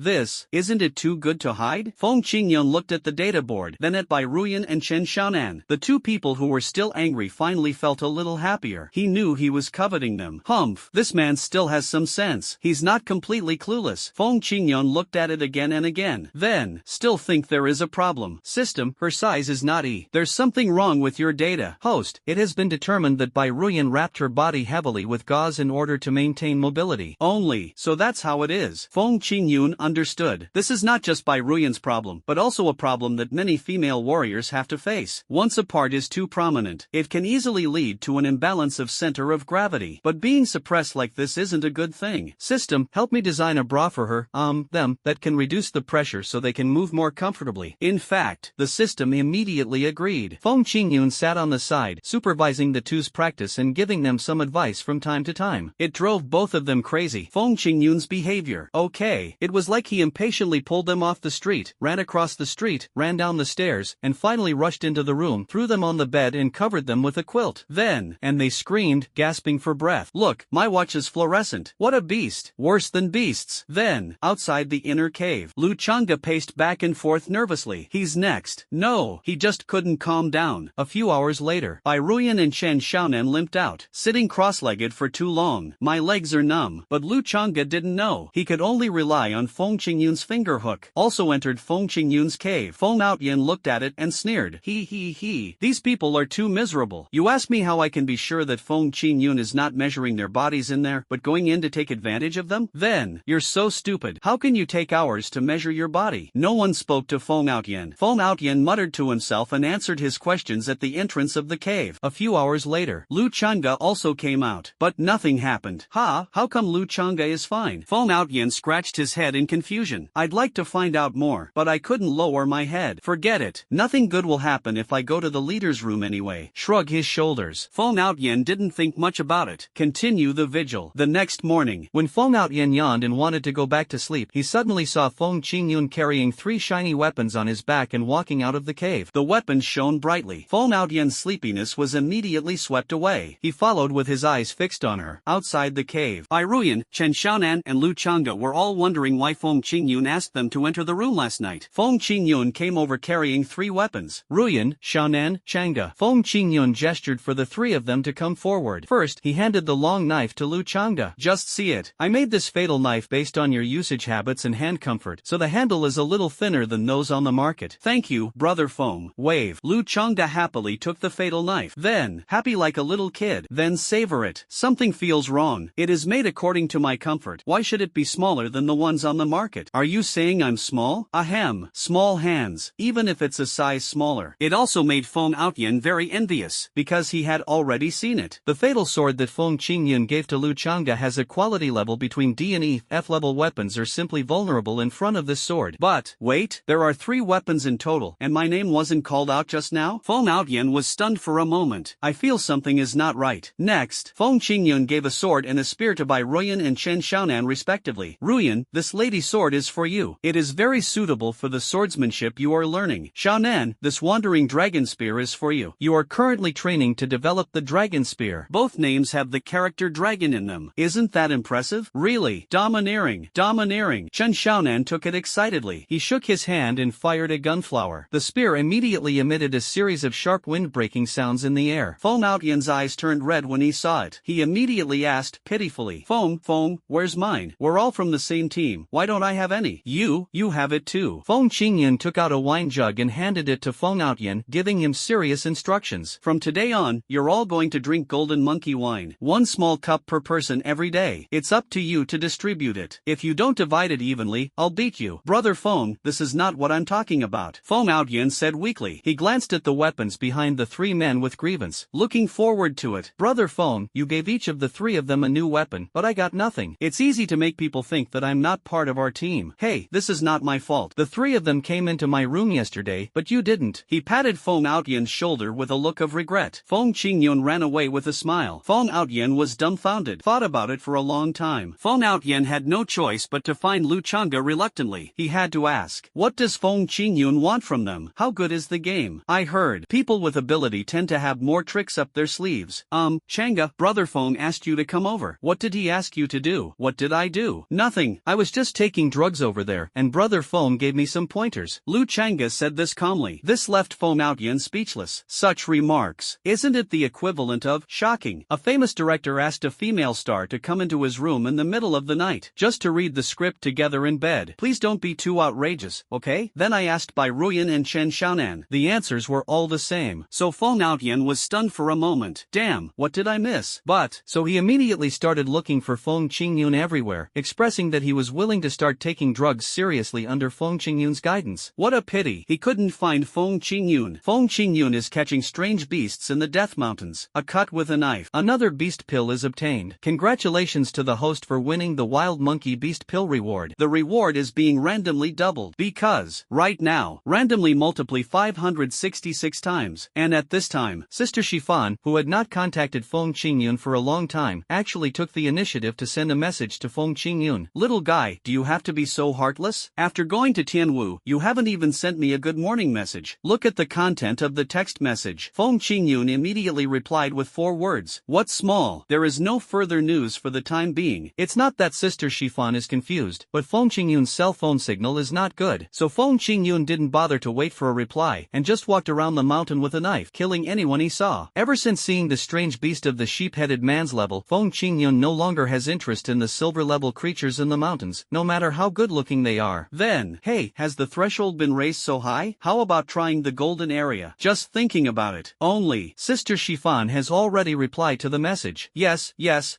Isn't it too good to hide? Feng Qingyun looked at the data board, then at Bai Ruyan and Chen Xiaonan. The two people who were still angry finally felt a little happier. He knew he was coveting them. Humph, this man still has some sense. He's not completely clueless. Feng Qingyun looked at it again and again. Then, still think there is a problem. System, her size is not E. There's something wrong with your data. Host, it has been determined that Bai Ruyan wrapped her body heavily with gauze in order to maintain mobility. Only, so that's how it is. Feng Qingyun understood. This is not just Bai Ruyan's problem, but also a problem that many female warriors have to face. Once a part is too prominent, it can easily lead to an imbalance of center of gravity. But being suppressed like this isn't a good thing. System, help me design a bra for her, that can reduce the pressure so they can move more comfortably. In fact, the system immediately agreed. Feng Qingyun sat on the side, supervising the two's practice and giving them some advice from time to time. It drove both of them crazy. Feng Qingyun's behavior. Okay, it was like he impatiently pulled them off the street, ran across the street, ran down the stairs, and finally rushed into the room, threw them on the bed and covered them with a quilt. Then, and they screamed, gasping for breath. Look, my watch is fluorescent. What a beast. Worse than beasts. Then, outside the inner cave, Lu Chang'e paced back and forth nervously. He's next. No, he just couldn't calm down. A few hours later, Bai Ruyan and Chen Xiaonan limped out, sitting cross-legged for too long. My legs are numb. But Lu Chang'e didn't know. He could only rely on Feng Qingyun's finger hook. Also entered Feng Qingyun's cave. Feng Outyin looked at it and sneered. He. These people are too miserable. You ask me how I can be sure that Feng Qingyun is not measuring their bodies in there, but going in to take advantage of them? Then, you're so stupid. How can you take hours to measure your body? No one spoke to Feng Outyin. Feng Outyin muttered to himself and answered his questions at the entrance of the cave. A few hours later, Lu Chang'e also came out. But nothing happened. How come Lu Chang'e is fine? Feng Outyin scratched his head in confusion. I'd like to find out more, but I couldn't lower my head. Forget it. Nothing good will happen if I go to the leader's room anyway. Shrug his shoulders. Feng Outyin didn't think much about it. Continue the vigil. The next morning, when Feng Outyin yawned and wanted to go back to sleep, he suddenly saw Feng Qingyun Qingyun carrying 3 shiny weapons on his back and walking out of the cave. The weapons shone brightly. Feng Aotian's sleepiness was immediately swept away. He followed with his eyes fixed on her. Outside the cave, Bai Ruyan, Chen Xiaonan and Lu Changge were all wondering why Feng Qingyun asked them to enter the room last night. Feng Qingyun came over carrying 3 weapons. Ruyan, Xiaonan, Changge. Feng Qingyun gestured for the 3 of them to come forward. First, he handed the long knife to Lu Changge. Just see it. I made this fatal knife based on your usage habits and hand comfort, so the handle is a little thinner than those on the market. Thank you, brother Feng. Wave. Lu Changge happily took the fatal knife. Then, happy like a little kid. Then savor it. Something feels wrong. It is made according to my comfort. Why should it be smaller than the ones on the market? Are you saying I'm small? Ahem. Small hands. Even if it's a size smaller. It also made Feng Aotian very envious, because he had already seen it. The fatal sword that Feng Qingyun gave to Lu Changge has a quality level between D and E. F-level weapons are simply vulnerable in front of this sword. But, wait, there are 3 weapons in total, and my name wasn't called out just now? Feng Aotian was stunned for a moment. I feel something is not right. Next, Feng Qingyun gave a sword and a spear to Bai Ruyan and Chen Xiaonan respectively. Ruyan, this lady's sword is for you. It is very suitable for the swordsmanship you are learning. Xiaonan, this wandering dragon spear is for you. You are currently training to develop the dragon spear. Both names have the character dragon in them. Isn't that impressive? Really? Domineering. Domineering. Chen Xiaonan took it excitedly. He shook his hand and fired a gunflower. The spear immediately emitted a series of sharp wind-breaking sounds in the air. Feng Aotian's eyes turned red when he saw it. He immediately asked pitifully, Feng, where's mine? We're all from the same team. Why don't I have any? You have it too. Feng Qingyun took out a wine jug and handed it to Feng Aotian, giving him serious instructions. From today on, you're all going to drink golden monkey wine. 1 small cup per person every day. It's up to you to distribute it. If you don't divide it evenly, I'll beat you. Brother Feng, this is not what I'm talking about. Feng Aotian said weakly. He glanced at the weapons behind the 3 men with grievance, looking forward to it. Brother Feng, you gave each of the 3 of them a new weapon, but I got nothing. It's easy to make people think that I'm not part of our team. Hey, this is not my fault. The 3 of them came into my room yesterday, but you didn't. He patted Feng Aotian's shoulder with a look of regret. Feng Qingyun ran away with a smile. Feng Aotian was dumbfounded. Thought about it for a long time. Feng Aotian had no choice but to find Lu Changge reluctantly. He had to ask, what does Feng Qingyun want from them? How good is the game? I heard people with ability tend to have more tricks up their sleeves. Changge, brother Feng asked you to come over. What did he ask you to do? What did I do? Nothing. I was just taking drugs over there, and brother Feng gave me some pointers. Lu Changge said this calmly. This left Feng Aotian speechless. Such remarks. Isn't it the equivalent of shocking? A famous director asked a female star to come into his room in the middle of the night, just to read the script together in bed. Please don't be too outrageous, okay? Then I asked Bai Ruyan and Chen Xiaonan. The answers were all the same. So Feng Aotian was stunned for a moment. Damn, what did I miss? But, so he immediately started looking for Feng Qingyun everywhere, expressing that he was willing to start taking drugs seriously under Feng Qingyun's guidance. What a pity, he couldn't find Feng Qingyun. Feng Qingyun is catching strange beasts in the Death Mountains. A cut with a knife. Another beast pill is obtained. Congratulations to the host for winning the Wild Monkey Beast Pill reward. The reward is being randomly doubled, because, right now, randomly multiply 566 times. And at this time, Sister Shifan, who had not contacted Feng Qingyun for a long time, actually took the initiative to send a message to Feng Qingyun. Little guy, do you have to be so heartless? After going to Tianwu, you haven't even sent me a good morning message. Look at the content of the text message. Feng Qingyun immediately replied with 4 words. What's small? There is no further news for the time being. It's not that Sister Shifan is confused, but Feng Qingyun's cell phone signal is not good. So Feng Qingyun didn't bother to wait for a reply, and just walked around the mountain with a knife, killing anyone he saw. Ever since seeing the strange beast of the sheep-headed man's level, Feng Qingyun no longer has interest in the silver-level creatures in the mountains, no matter how good-looking they are. Then, hey, has the threshold been raised so high? How about trying the golden area? Just thinking about it. Only, Sister Shifan has already replied to the message. Yes,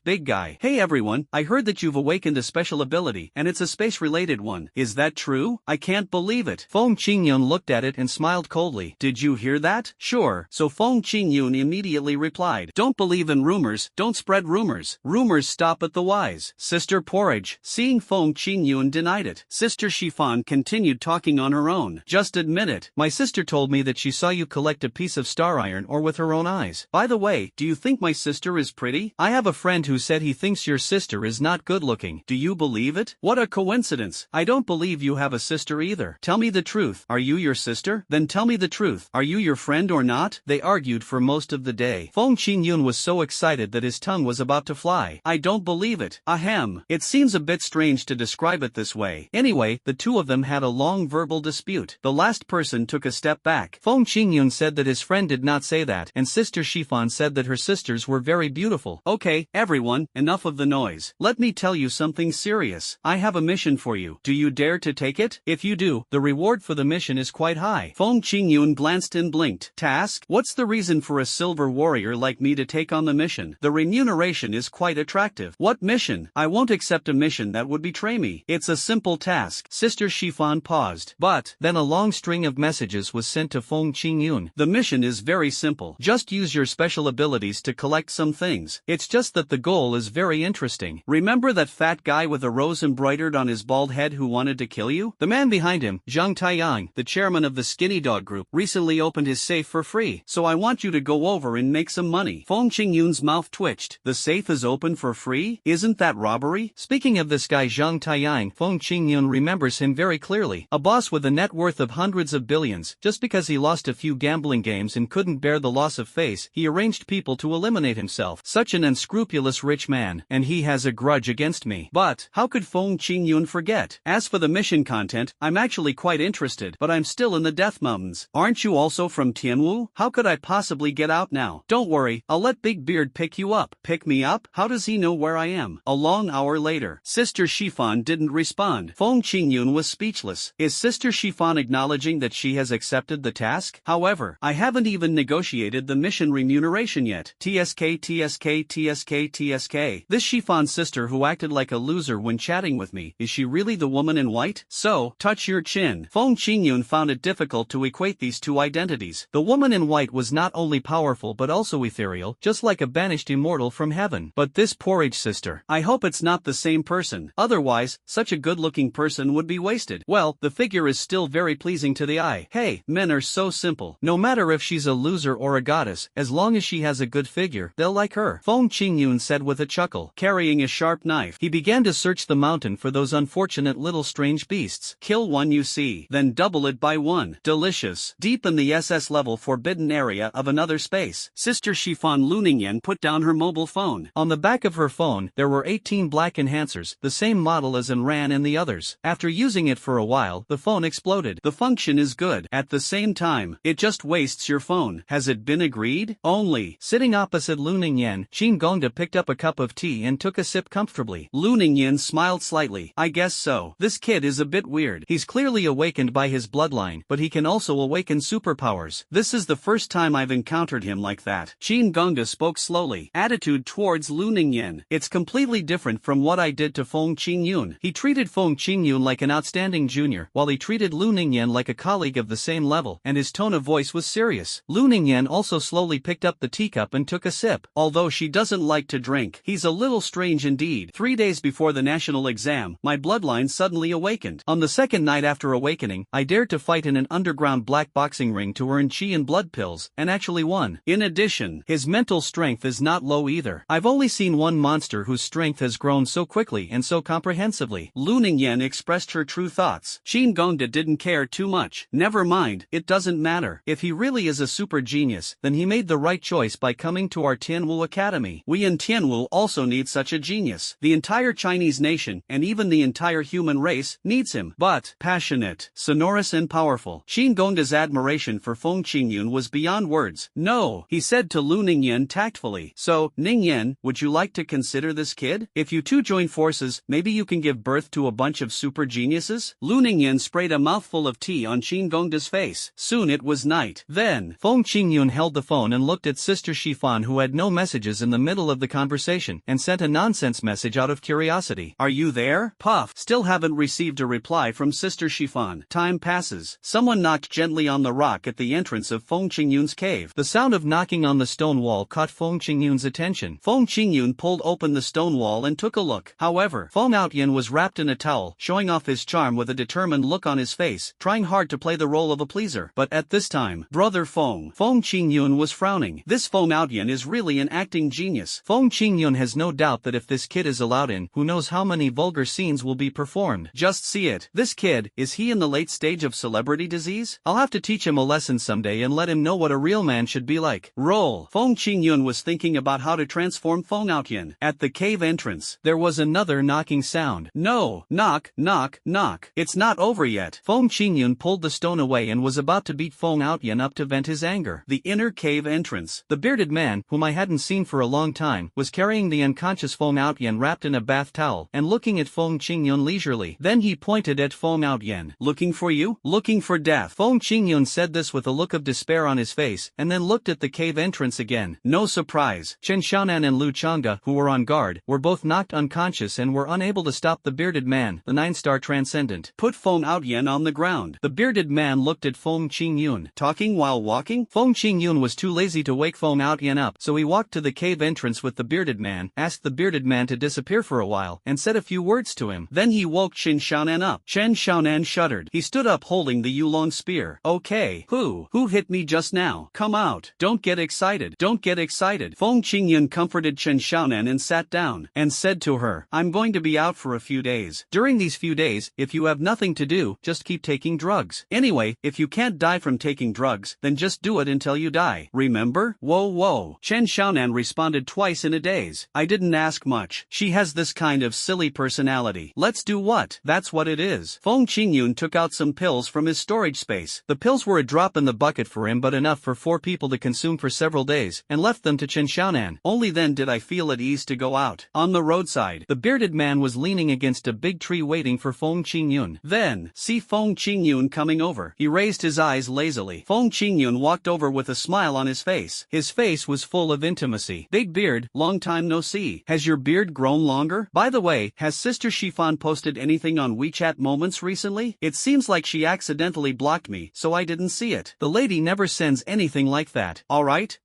big guy. Hey everyone, I heard that you've awakened a special ability, and it's a space-related one. Is that true? I can't believe it. Feng Qingyun looked at it and smiled coldly. Did you hear that? Sure. So Feng Qingyun immediately replied. Don't believe in rumors, don't spread rumors. Rumors stop at the wise. Sister Porridge. Seeing Feng Qingyun denied it, Sister Shifan continued talking on her own. Just admit it. My sister told me that she saw you collect a piece of star iron ore with her own eyes. By the way, do you think my sister is pretty? I have a friend who said he thinks your sister is not good looking. Do you believe it? What a coincidence. I don't believe you have a sister either. Tell me the truth. Are you your sister? Then tell me the truth. Are you your friend or not? They argued for most of the day. Feng Qingyun was so excited that his tongue was about to fly. I don't believe it. Ahem. It seems a bit strange to describe it this way. Anyway, the two of them had a long verbal dispute. The last person took a step back. Feng Qingyun said that his friend did not say that, and Sister Shifan said that her sisters were very beautiful. Okay, everyone, enough of the noise. Let me tell you something serious. I have a mission for you. Do you dare to take it? If you do, the reward for the mission is quite high. Feng Qingyun glanced and blinked. Task? What's the reason for a silver warrior like me to take on the mission? The remuneration is quite attractive. What mission? I won't accept a mission that would betray me. It's a simple task. Sister Shifan paused. But then a long string of messages was sent to Feng Qingyun. The mission is very simple. Just use your special abilities to collect some things. It's just that the goal is very interesting. Remember that fat guy with a rose embroidered on his bald head who wanted to kill you? The man behind him, Zhang Taiyang, the chairman of the Skinny Dog Group, recently opened his safe for free. So I want you to go over and make some money. Feng Qingyun's mouth twitched. The safe is open for free? Isn't that robbery? Speaking of this guy Zhang Taiyang, Feng Qingyun remembers him very clearly. A boss with a net worth of hundreds of billions. Just because he lost a few gambling games and couldn't bear the loss of face, he arranged people to eliminate himself. Such an unscrupulous rich man, and he has a grudge against me. But how could Feng Qingyun forget? As for the mission content, I'm actually quite interested, but I'm still in the Death Mountains. Aren't you also from Tianwu? How could I possibly get out now? Don't worry, I'll let Big Beard pick you up. Pick me up? How does he know where I am? A long hour later, Sister Shifan didn't respond. Feng Qingyun was speechless. Is Sister Shifan acknowledging that she has accepted the task? However, I haven't even negotiated the mission remuneration yet. TSK TSK TSK TSK. This Shifan's sister who acted like a loser when chatting with me, is she really the woman in white? So, touch your chin. Feng Qingyun found it difficult to equate these two identities. The woman in white was not only powerful but also ethereal, just like a banished immortal from heaven. But this porridge sister, I hope it's not the same person. Otherwise, such a good-looking person would be wasted. Well, the figure is still very pleasing to the eye. Hey, men are so simple. No matter if she's a loser or a goddess, as long as she has a good figure, they'll like her. Feng Qingyun said with a chuckle. Carrying a sharp knife, he began to search the mountain for those unfortunate little strange beasts. Kill one you see, then double it by one. Delicious. Deep in the SS level forbidden area of another space, Sister Shifan Luningyan put down her mobile phone. On the back of her phone, there were 18 black enhancers, the same model as Ran and the others. After using it for a while, the phone exploded. The function is good. At the same time, it just wastes your phone. Has it been agreed? Only. Sitting opposite Lu Ningyan, Qin Gongda picked up a cup of tea and took a sip comfortably. Lu Ningyan smiled slightly. I guess so. This kid is a bit weird. He's clearly awakened by his bloodline, but he can also awaken superpowers. This is the first time I've encountered him like that. Qin Gongda spoke slowly. Attitude towards Lu Ningyan. It's completely different from what I did to Feng Qingyun. He treated Feng Qingyun like an outstanding junior, while he treated Lu Ningyan like a colleague of the same level, and his tone of voice was serious. Lu Ningyan also slowly picked up the teacup and took a sip. Although she doesn't like to drink, he's a little strange indeed. 3 days before the national exam, my bloodline suddenly awakened. On the second night after awakening, I dared to fight in an underground black boxing ring to earn chi and blood pills, and actually won. In addition, his mental strength is not low either. I've only seen one monster whose strength has grown so quickly and so comprehensively. Lu Ningyan expressed her true thoughts. Qin Gongda didn't care too much. Never mind, it doesn't matter. If he really is a super genius, then he made the right choice by coming to our Tianwu Academy. We in Tianwu also need such a genius. The entire Chinese nation, and even the entire human race, needs him. But, passionate, sonorous and powerful. Qin Gongda's admiration for Feng Qingyun was beyond words. No, he said to Lu Ningyan tactfully. So, Ningyan, would you like to consider this kid? If you two join forces, maybe you can give birth to a bunch of super geniuses? Lu Ningyan sprayed a mouthful of tea on Qin Gongda's face. Soon it was night. Then, Feng Qingyun held the phone and looked at Sister Shifan, who had no messages in the middle of the conversation, and sent a nonsense message out of curiosity. Are you there? Puff. Still haven't received a reply from Sister Shifan. Time passes. Someone knocked gently on the rock at the entrance of Feng Qingyun's cave. The sound of knocking on the stone wall caught Feng Qingyun's attention. Feng Qingyun pulled open the stone wall and took a look. However, Feng Outyan was wrapped in a towel, showing off his charm with a determined look on his face, trying hard to play the role of a pleaser. But at this time, Brother Feng Qingyun was frowning. This Feng Outyan is really an acting genius. Feng Qingyun has no doubt that if this kid is allowed in, who knows how many vulgar scenes will be performed. Just see it. This kid, is he in the late stage of celebrity disease? I'll have to teach him a lesson someday and let him know what a real man should be like. Roll. Feng Qingyun was thinking about how to transform Feng Outyan. At the cave entrance, there was another knocking sound. No. Knock, knock, knock. It's not over yet. Feng Qingyun pulled the stone away and was about to beat Feng Outyan up to vent his anger. The inner cave entrance. The bearded man, whom I hadn't seen for a long time, was carrying the unconscious Feng Outyan wrapped in a bath towel and looking at Feng Qingyun leisurely. Then he pointed at Feng Outyan. Looking for you? Looking for death. Feng Qingyun said this with a look of despair on his face, and then looked at the cave entrance again. No surprise. Chen Xiaonan and Lu Changde, who were on guard, were both knocked unconscious and were unable to stop the bearded man, the 9-star transcendent. Put Feng Outyan on the ground. The bearded man looked at Feng Qingyun. Talking while walking? Feng Qingyun was too lazy to wake Feng Outyan up, so he walked to the cave entrance with the bearded man, asked the bearded man to disappear for a while, and said a few words to him. Then he woke Chen Xiaonan up. Chen Xiaonan shuddered. He stood up holding the Yulong spear. Okay. Who hit me just now? Come out. Don't get excited. Don't get excited. Feng Qingyun comforted Chen Xiaonan and sat down, and said to her, I'm going to be out for a few days. During these few days, if you have nothing to do, just keep taking drugs. Anyway, if you can't die from taking drugs, then just do it until you die. Remember? Whoa. Chen Xiaonan responded twice in a daze. I didn't ask much. She has this kind of silly personality. Let's do what? That's what it is. Feng Qingyun took out some pills from his storage space. The pills were a drop in the bucket for him but enough for 4 people to consume for several days, and left them to Chen Xiaonan. Only then did I feel at ease to go out. On the roadside, the bearded man was leaning against a big tree waiting for Feng Qingyun. Then, see Feng Qingyun coming over. He raised his eyes lazily. Feng Qingyun walked over with a smile on his face. His face was full of intimacy. Big beard, long time no see. Has your beard grown longer? By the way, has Sister Shifan posted anything on WeChat Moments recently? It seems like she accidentally blocked me, so I didn't see it. The lady never sends anything like that. Alright.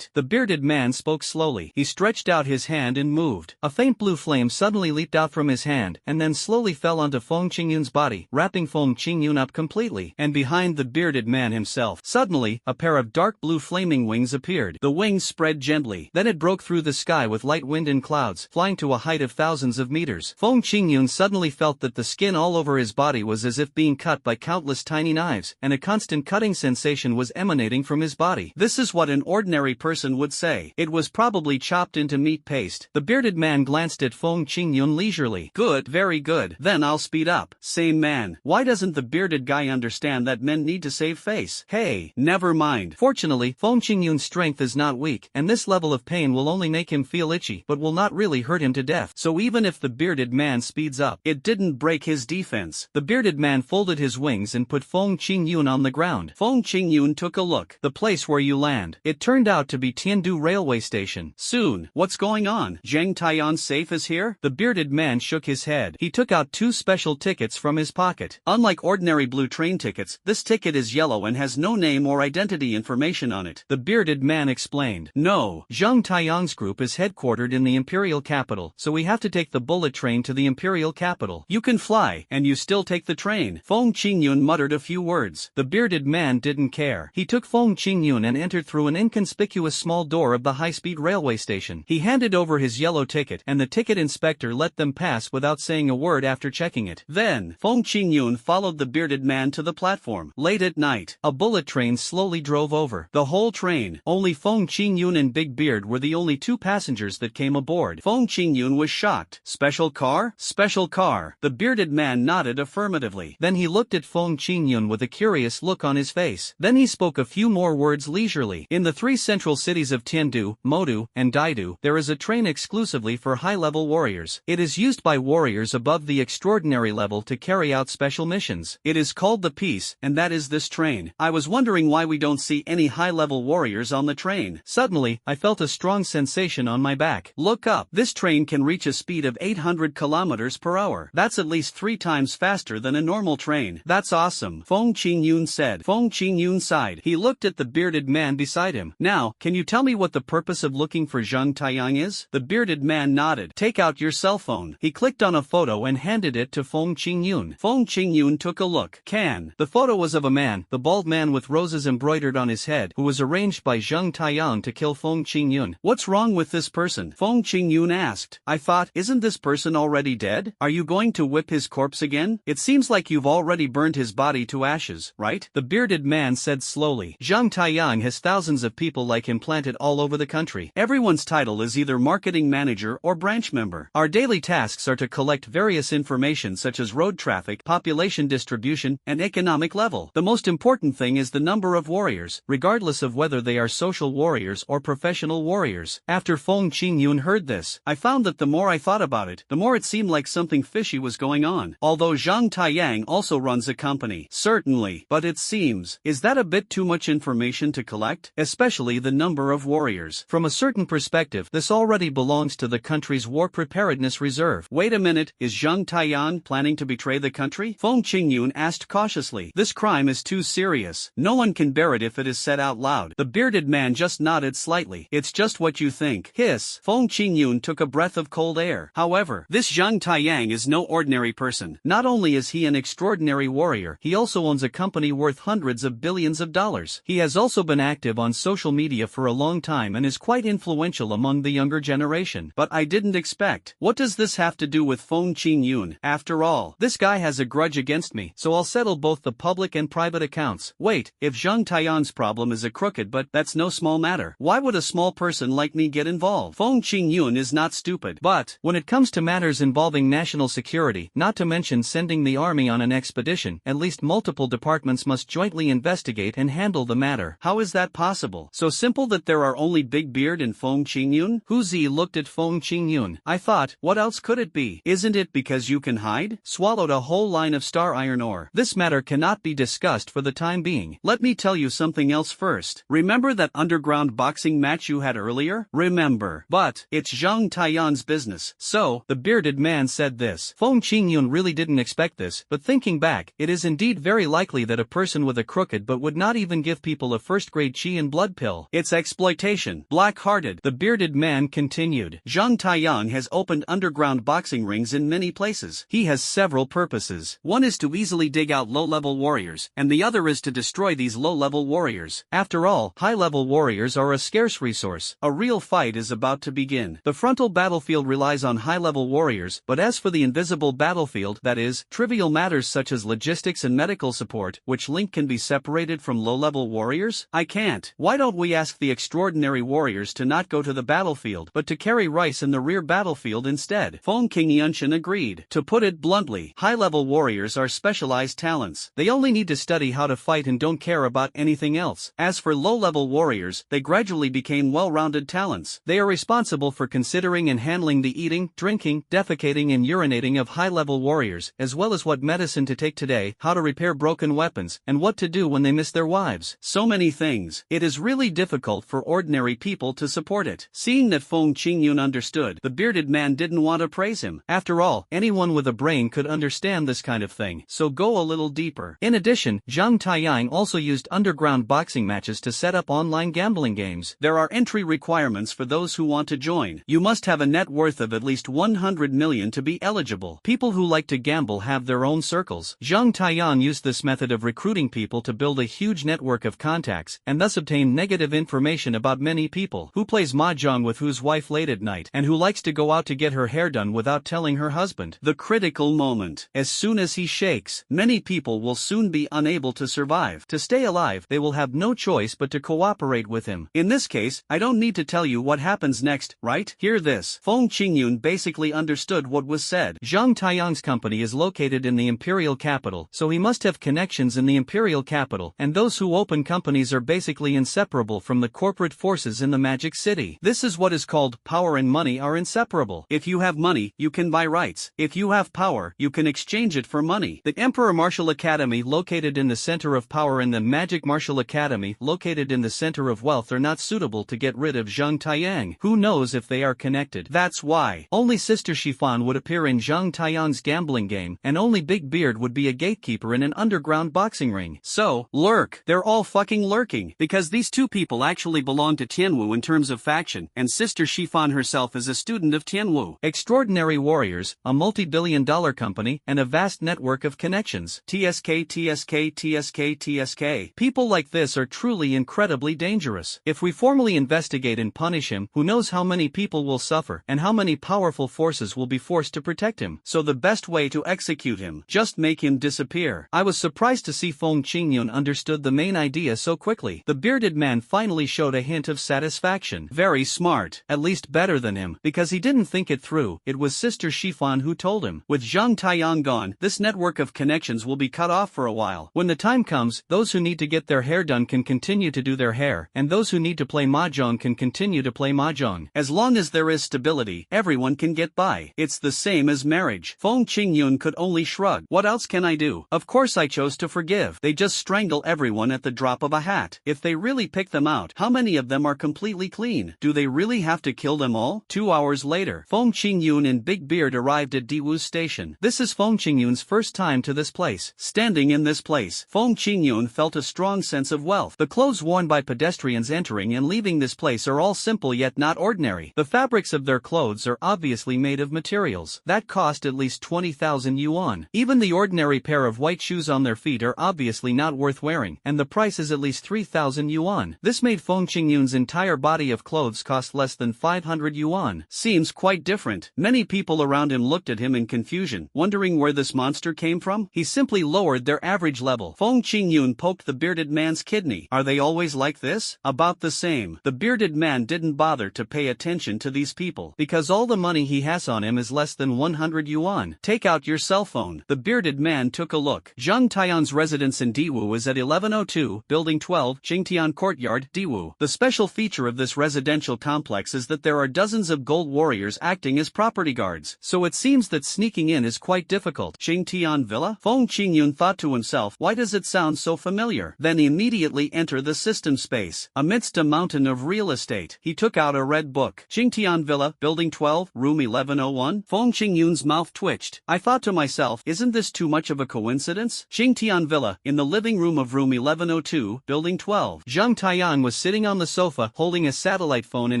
The bearded man spoke slowly. He stretched out his hand and moved. A faint blue flame suddenly leaped out from his hand, and then slowly fell onto Feng Qingyun's body, wrapping Feng Qingyun up completely. And behind the bearded man himself, suddenly, a pair of dark blue flaming wings appeared. The wings spread gently. Then it broke through the sky with light wind and clouds, flying to a height of thousands of meters. Feng Qingyun suddenly felt that the skin all over his body was as if being cut by countless tiny knives, and a constant cutting sensation was emanating from his body. This is what an ordinary person would say. It was probably chopped into meat paste. The bearded man glanced at Feng Qingyun leisurely. Good, very good. Then I'll speed up. Same man. Why doesn't the bearded guy understand that men need to save face? Hey, never mind. Fortunately, Feng Qingyun's strength is not weak, and this level of pain will only make him feel itchy, but will not really hurt him to death. So even if the bearded man speeds up, it didn't break his defense. The bearded man folded his wings and put Feng Qingyun on the ground. Feng Qingyun took a look. The place where you land. It turned out to be Tiandu railway station. Soon. What's going on? Zheng Taiyan's safe is here? The bearded man shook his head. He took out 2 special tickets from his pocket. Unlike ordinary blue train tickets, this ticket is yellow and has no name or identity information on it. The bearded man explained. No, Zheng Taiyang's group is headquartered in the imperial capital, so we have to take the bullet train to the imperial capital. You can fly, and you still take the train. Feng Qingyun muttered a few words. The bearded man didn't care. He took Feng Qingyun and entered through an inconspicuous small door of the high-speed railway station. He handed over his yellow ticket, and the ticket inspector let them pass without saying a word after checking it. Then, Feng Qingyun followed the bearded man to the platform. Late at night, a bullet train slowly drove over. The whole train, only Feng Qingyun and Big Beard were the only 2 passengers that came aboard. Feng Qingyun was shocked. Special car? Special car. The bearded man nodded affirmatively. Then he looked at Feng Qingyun with a curious look on his face. Then he spoke a few more words leisurely. In the 3 central cities of Tiandu, Modu, and Daidu, there is a train exclusively for high-level warriors. It is used by warriors above the extraordinary level to carry out special missions. It is called the Peace, and that is this train. I was wondering why we don't see any high-level warriors on the train. Suddenly, I felt a strong sensation on my back. Look up. This train can reach a speed of 800 kilometers per hour. That's at least 3 times faster than a normal train. That's awesome, Feng Qingyun said. Feng Qingyun sighed. He looked at the bearded man beside him. Now, can you tell me what the purpose of looking for Zheng Taiyang is? The bearded man nodded. Take out your cell phone. He clicked on a photo and handed it to Feng Qingyun. Feng Qingyun took a look. The photo was of a man, the bald man with roses embroidered on his head, who was arranged by Zheng Taiyang to kill Feng Qingyun. What's wrong with this person? Feng Qingyun asked. I thought, isn't this person already dead? Are you going to whip whip his corpse again? It seems like you've already burned his body to ashes, right? The bearded man said slowly. Zhang Taiyang has thousands of people like him planted all over the country. Everyone's title is either marketing manager or branch member. Our daily tasks are to collect various information such as road traffic, population distribution, and economic level. The most important thing is the number of warriors, regardless of whether they are social warriors or professional warriors. After Feng Qingyun heard this, I found that the more I thought about it, the more it seemed like something fishy was going on. Although Zhang Taiyang also runs a company. Certainly, but it seems, is that a bit too much information to collect? Especially the number of warriors. From a certain perspective, this already belongs to the country's war preparedness reserve. Wait a minute, is Zhang Taiyang planning to betray the country? Feng Qingyun asked cautiously. This crime is too serious. No one can bear it if it is said out loud. The bearded man just nodded slightly. It's just what you think. Hiss. Feng Qingyun took a breath of cold air. However, this Zhang Taiyang is no ordinary person. Not only is he an extraordinary warrior, he also owns a company worth hundreds of billions of dollars. He has also been active on social media for a long time and is quite influential among the younger generation. But I didn't expect. What does this have to do with Feng Qingyun? After all, this guy has a grudge against me, so I'll settle both the public and private accounts. Wait, if Zhang Taiyang's problem is a crooked but that's no small matter, why would a small person like me get involved? Feng Qingyun is not stupid. But, when it comes to matters involving national security, not to mention sending the army on an expedition, at least multiple departments must jointly investigate and handle the matter. How is that possible? So simple that there are only Big Beard and Feng Qingyun? Hu Zi looked at Feng Qingyun. I thought, what else could it be? Isn't it because you can hide? Swallowed a whole line of star iron ore. This matter cannot be discussed for the time being. Let me tell you something else first. Remember that underground boxing match you had earlier? Remember. But, it's Zhang Taiyang's business. So, the bearded man said this. Feng Qingyun really didn't expect this, but thinking back, it is indeed very likely that a person with a crooked but would not even give people a first-grade chi and blood pill. It's exploitation. Black-hearted. The bearded man continued. Zhang Taiyang has opened underground boxing rings in many places. He has several purposes. One is to easily dig out low-level warriors, and the other is to destroy these low-level warriors. After all, high-level warriors are a scarce resource. A real fight is about to begin. The frontal battlefield relies on high-level warriors, but as for the invisible battlefield, that is, trivial matters such as logistics and medical support, which link can be separated from low-level warriors? I can't. Why don't we ask the extraordinary warriors to not go to the battlefield, but to carry rice in the rear battlefield instead? Feng Qingyun agreed. To put it bluntly, high-level warriors are specialized talents. They only need to study how to fight and don't care about anything else. As for low-level warriors, they gradually became well-rounded talents. They are responsible for considering and handling the eating, drinking, defecating and urinating of high-level warriors, as well as what medicine to take today, how to repair broken weapons, and what to do when they miss their wives. So many things. It is really difficult for ordinary people to support it. Seeing that Feng Qingyun understood, the bearded man didn't want to praise him. After all, anyone with a brain could understand this kind of thing, so go a little deeper. In addition, Zhang Taiyang also used underground boxing matches to set up online gambling games. There are entry requirements for those who want to join. You must have a net worth of at least 100 million to be eligible. People who like to gamble have their own circles. Zhang Taiyang used this method of recruiting people to build a huge network of contacts, and thus obtain negative information about many people. Who plays mahjong with whose wife late at night, and who likes to go out to get her hair done without telling her husband. The critical moment. As soon as he shakes, many people will soon be unable to survive. To stay alive, they will have no choice but to cooperate with him. In this case, I don't need to tell you what happens next, right? Hear this. Feng Qingyun basically understood what was said. Zhang Taiyang's company is located in the imperial capital, so he must have connections in the imperial capital, and those who open companies are basically inseparable from the corporate forces in the Magic City. This is what is called power and money are inseparable. If you have money, you can buy rights. If you have power, you can exchange it for money. The Emperor Martial Academy located in the center of power and the Magic Martial Academy located in the center of wealth are not suitable to get rid of Zhang Taiyang. Who knows if they are connected? That's why. Only Sister Shifan would appear in Zhang Taiyang's gambling game, and only Big Beard would be a gatekeeper in an underground boxing ring. So, lurk. They're all fucking lurking, because these two people actually belong to Tianwu in terms of faction, and Sister Shifan herself is a student of Tianwu. Extraordinary warriors, a multi-billion-dollar company, and a vast network of connections. TSK, TSK, TSK, TSK. People like this are truly incredibly dangerous. If we formally investigate and punish him, who knows how many people will suffer, and how many powerful forces will be forced to protect him. So so the best way to execute him, just make him disappear. I was surprised to see Feng Qingyun understood the main idea so quickly. The bearded man finally showed a hint of satisfaction. Very smart, at least better than him, because he didn't think it through. It was Sister Shifan who told him. With Zhang Taiyang gone, this network of connections will be cut off for a while. When the time comes, those who need to get their hair done can continue to do their hair, and those who need to play mahjong can continue to play mahjong. As long as there is stability, everyone can get by. It's the same as marriage. Feng Qingyun could only shrug. What else can I do? Of course I chose to forgive. They just strangle everyone at the drop of a hat. If they really pick them out, how many of them are completely clean? Do they really have to kill them all? 2 hours later, Feng Qingyun and Big Beard arrived at Diwu's station. This is Feng Qingyun's first time to this place. Standing in this place, Feng Qingyun felt a strong sense of wealth. The clothes worn by pedestrians entering and leaving this place are all simple yet not ordinary. The fabrics of their clothes are obviously made of materials that cost at least 20,000 yuan. Even the ordinary pair of white shoes on their feet are obviously not worth wearing, and the price is at least 3,000 yuan. This made Feng Qingyun's entire body of clothes cost less than 500 yuan. Seems quite different. Many people around him looked at him in confusion, wondering where this monster came from. He simply lowered their average level. Feng Qingyun poked the bearded man's kidney. Are they always like this? About the same. The bearded man didn't bother to pay attention to these people, because all the money he has on him is less than 100 yuan. Take out your cell phone. The bearded man took a look. Zhang Taiyan's residence in Diwu is at 1102, Building 12, Qingtian Courtyard, Diwu. The special feature of this residential complex is that there are dozens of gold warriors acting as property guards, so it seems that sneaking in is quite difficult. Qingtian Villa? Feng Qingyun thought to himself, why does it sound so familiar? Then immediately enter the system space. Amidst a mountain of real estate, he took out a red book. Qingtian Villa, Building 12, Room 1101. Feng Qingyun's mouth twitched. I thought to myself, isn't this too much of a coincidence? Qingtian Villa, in the living room of Room 1102, Building 12. Zhang Taiyang was sitting on the sofa holding a satellite phone in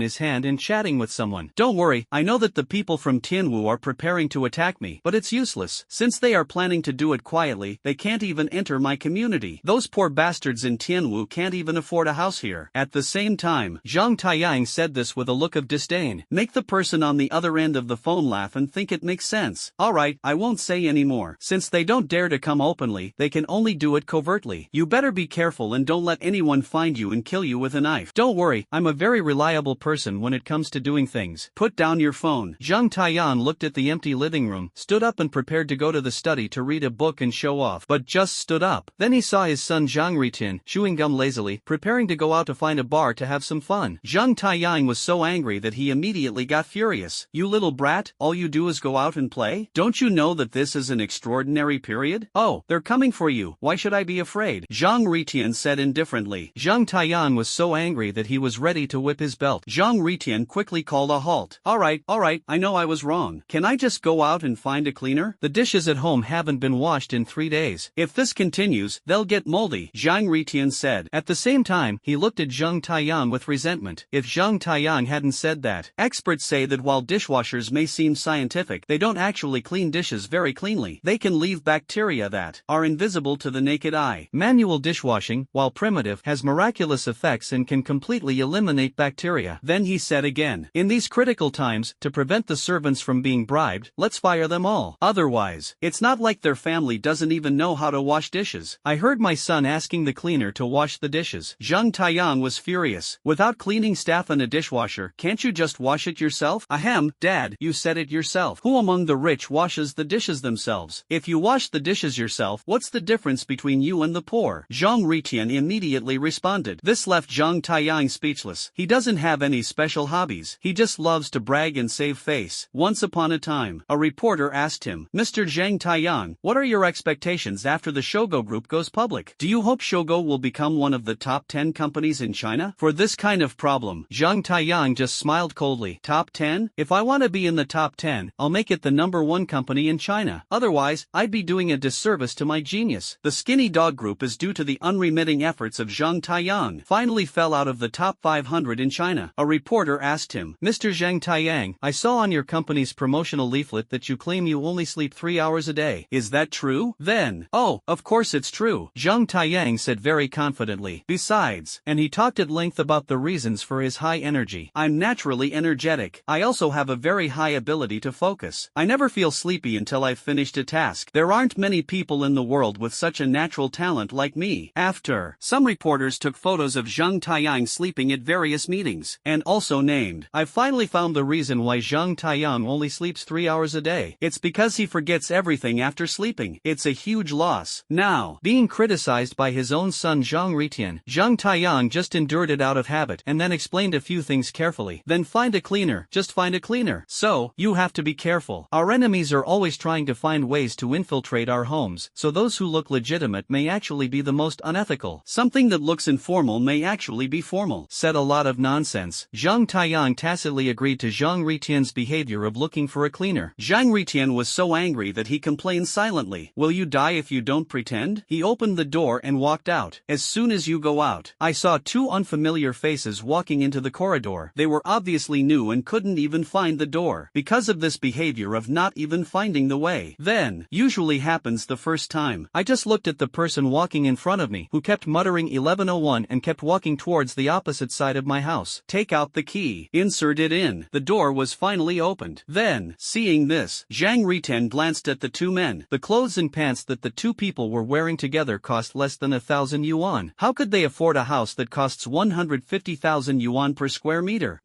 his hand and chatting with someone. Don't worry, I know that the people from Tianwu are preparing to attack me, but it's useless. Since they are planning to do it quietly, they can't even enter my community. Those poor bastards in Tianwu can't even afford a house here. At the same time, Zhang Taiyang said this with a look of disdain. Make the person on the other end of the phone laugh and think it makes sense. Alright, I won't say any more. Since they don't dare to come openly, they can only do it covertly. You better be careful and don't let anyone find you and kill you with a knife. Don't worry, I'm a very reliable person when it comes to doing things. Put down your phone. Zhang Taiyan looked at the empty living room, stood up and prepared to go to the study to read a book and show off, but just stood up. Then he saw his son Zhang Ritin, chewing gum lazily, preparing to go out to find a bar to have some fun. Zhang Taiyang was so angry that he immediately got furious. You little brat, all you do is go out and play? Don't you know that this is an extraordinary period? Oh, they're coming for you, why should I be afraid? Zhang Ritian said indifferently. Zhang Taiyan was so angry that he was ready to whip his belt. Zhang Ritian quickly called a halt. Alright, I know I was wrong. Can I just go out and find a cleaner? The dishes at home haven't been washed in 3 days. If this continues, they'll get moldy, Zhang Ritian said. At the same time, he looked at Zhang Taiyang with resentment. If Zhang Taiyang hadn't said that. Experts say that while dishwashers may seem scientific, they don't actually clean dishes very cleanly. They can leave bacteria that are invisible to the naked eye. Manual dishwashing, while primitive, has miraculous effects and can completely eliminate bacteria. Then he said again, in these critical times, to prevent the servants from being bribed, let's fire them all. Otherwise, it's not like their family doesn't even know how to wash dishes. I heard my son asking the cleaner to wash the dishes. Zhang Taiyang was furious. Without cleaning staff and a dishwasher, can't you just wash it yourself? Ahem, Dad, you said it yourself. Who among the rich washes the dishes themselves? If you wash the dishes yourself, what's the difference between you and the poor? Zhang Ritian immediately responded. This left Zhang Taiyang speechless. He doesn't have any special hobbies. He just loves to brag and save face. Once upon a time, a reporter asked him, Mr. Zhang Taiyang, what are your expectations after the Shogo Group goes public? Do you hope Shogo will become one of the top 10 companies in China? For this kind of problem, Zhang Taiyang just smiled coldly. Top 10? If I want to be in the top 10, I'll make it the #1 company in China. Otherwise, I'd be doing a disservice to my genius. The Skinny Dog Group is due to the unremitting efforts of Zhang Taiyang. Finally fell out of the top 500 in China. A reporter asked him, Mr. Zhang Taiyang, I saw on your company's promotional leaflet that you claim you only sleep 3 hours a day. Is that true? Then, oh, of course it's true, Zhang Taiyang said very confidently. Besides, and he talked at length about the reasons for his high energy. I'm naturally energetic. I also have a very high ability to focus. I never feel sleepy until I've finished a task. There aren't many people in the world with such a natural talent like me. After, some reporters took photos of Zhang Taiyang sleeping at various meetings, and also named. I've finally found the reason why Zhang Taiyang only sleeps 3 hours a day. It's because he forgets everything after sleeping. It's a huge loss. Now, being criticized by his own son Zhang Ritian, Zhang Taiyang just endured it out of habit and then explained a few things carefully. Then find a cleaner, just find a cleaner. So, you have to be careful. Our enemies are always trying to find ways to infiltrate our homes, so those who look legitimate may actually be the most unethical. Something that looks informal may actually be formal. Said a lot of nonsense. Zhang Taiyang tacitly agreed to Zhang Ritian's behavior of looking for a cleaner. Zhang Ritian was so angry that he complained silently. Will you die if you don't pretend? He opened the door and walked out. As soon as you go out, I saw two unfamiliar faces walking into the corridor. They were obviously new and couldn't even find the door, because of this behavior of not even finding the way. Then, usually happens the first time. I just looked at the person walking in front of me, who kept muttering 1101 and kept walking towards the opposite side of my house. Take out the key. Insert it in. The door was finally opened. Then, seeing this, Zhang Ritian glanced at the two men. The clothes and pants that the two people were wearing together cost less than 1,000 yuan. How could they afford a house that costs 150,000 yuan per square meter?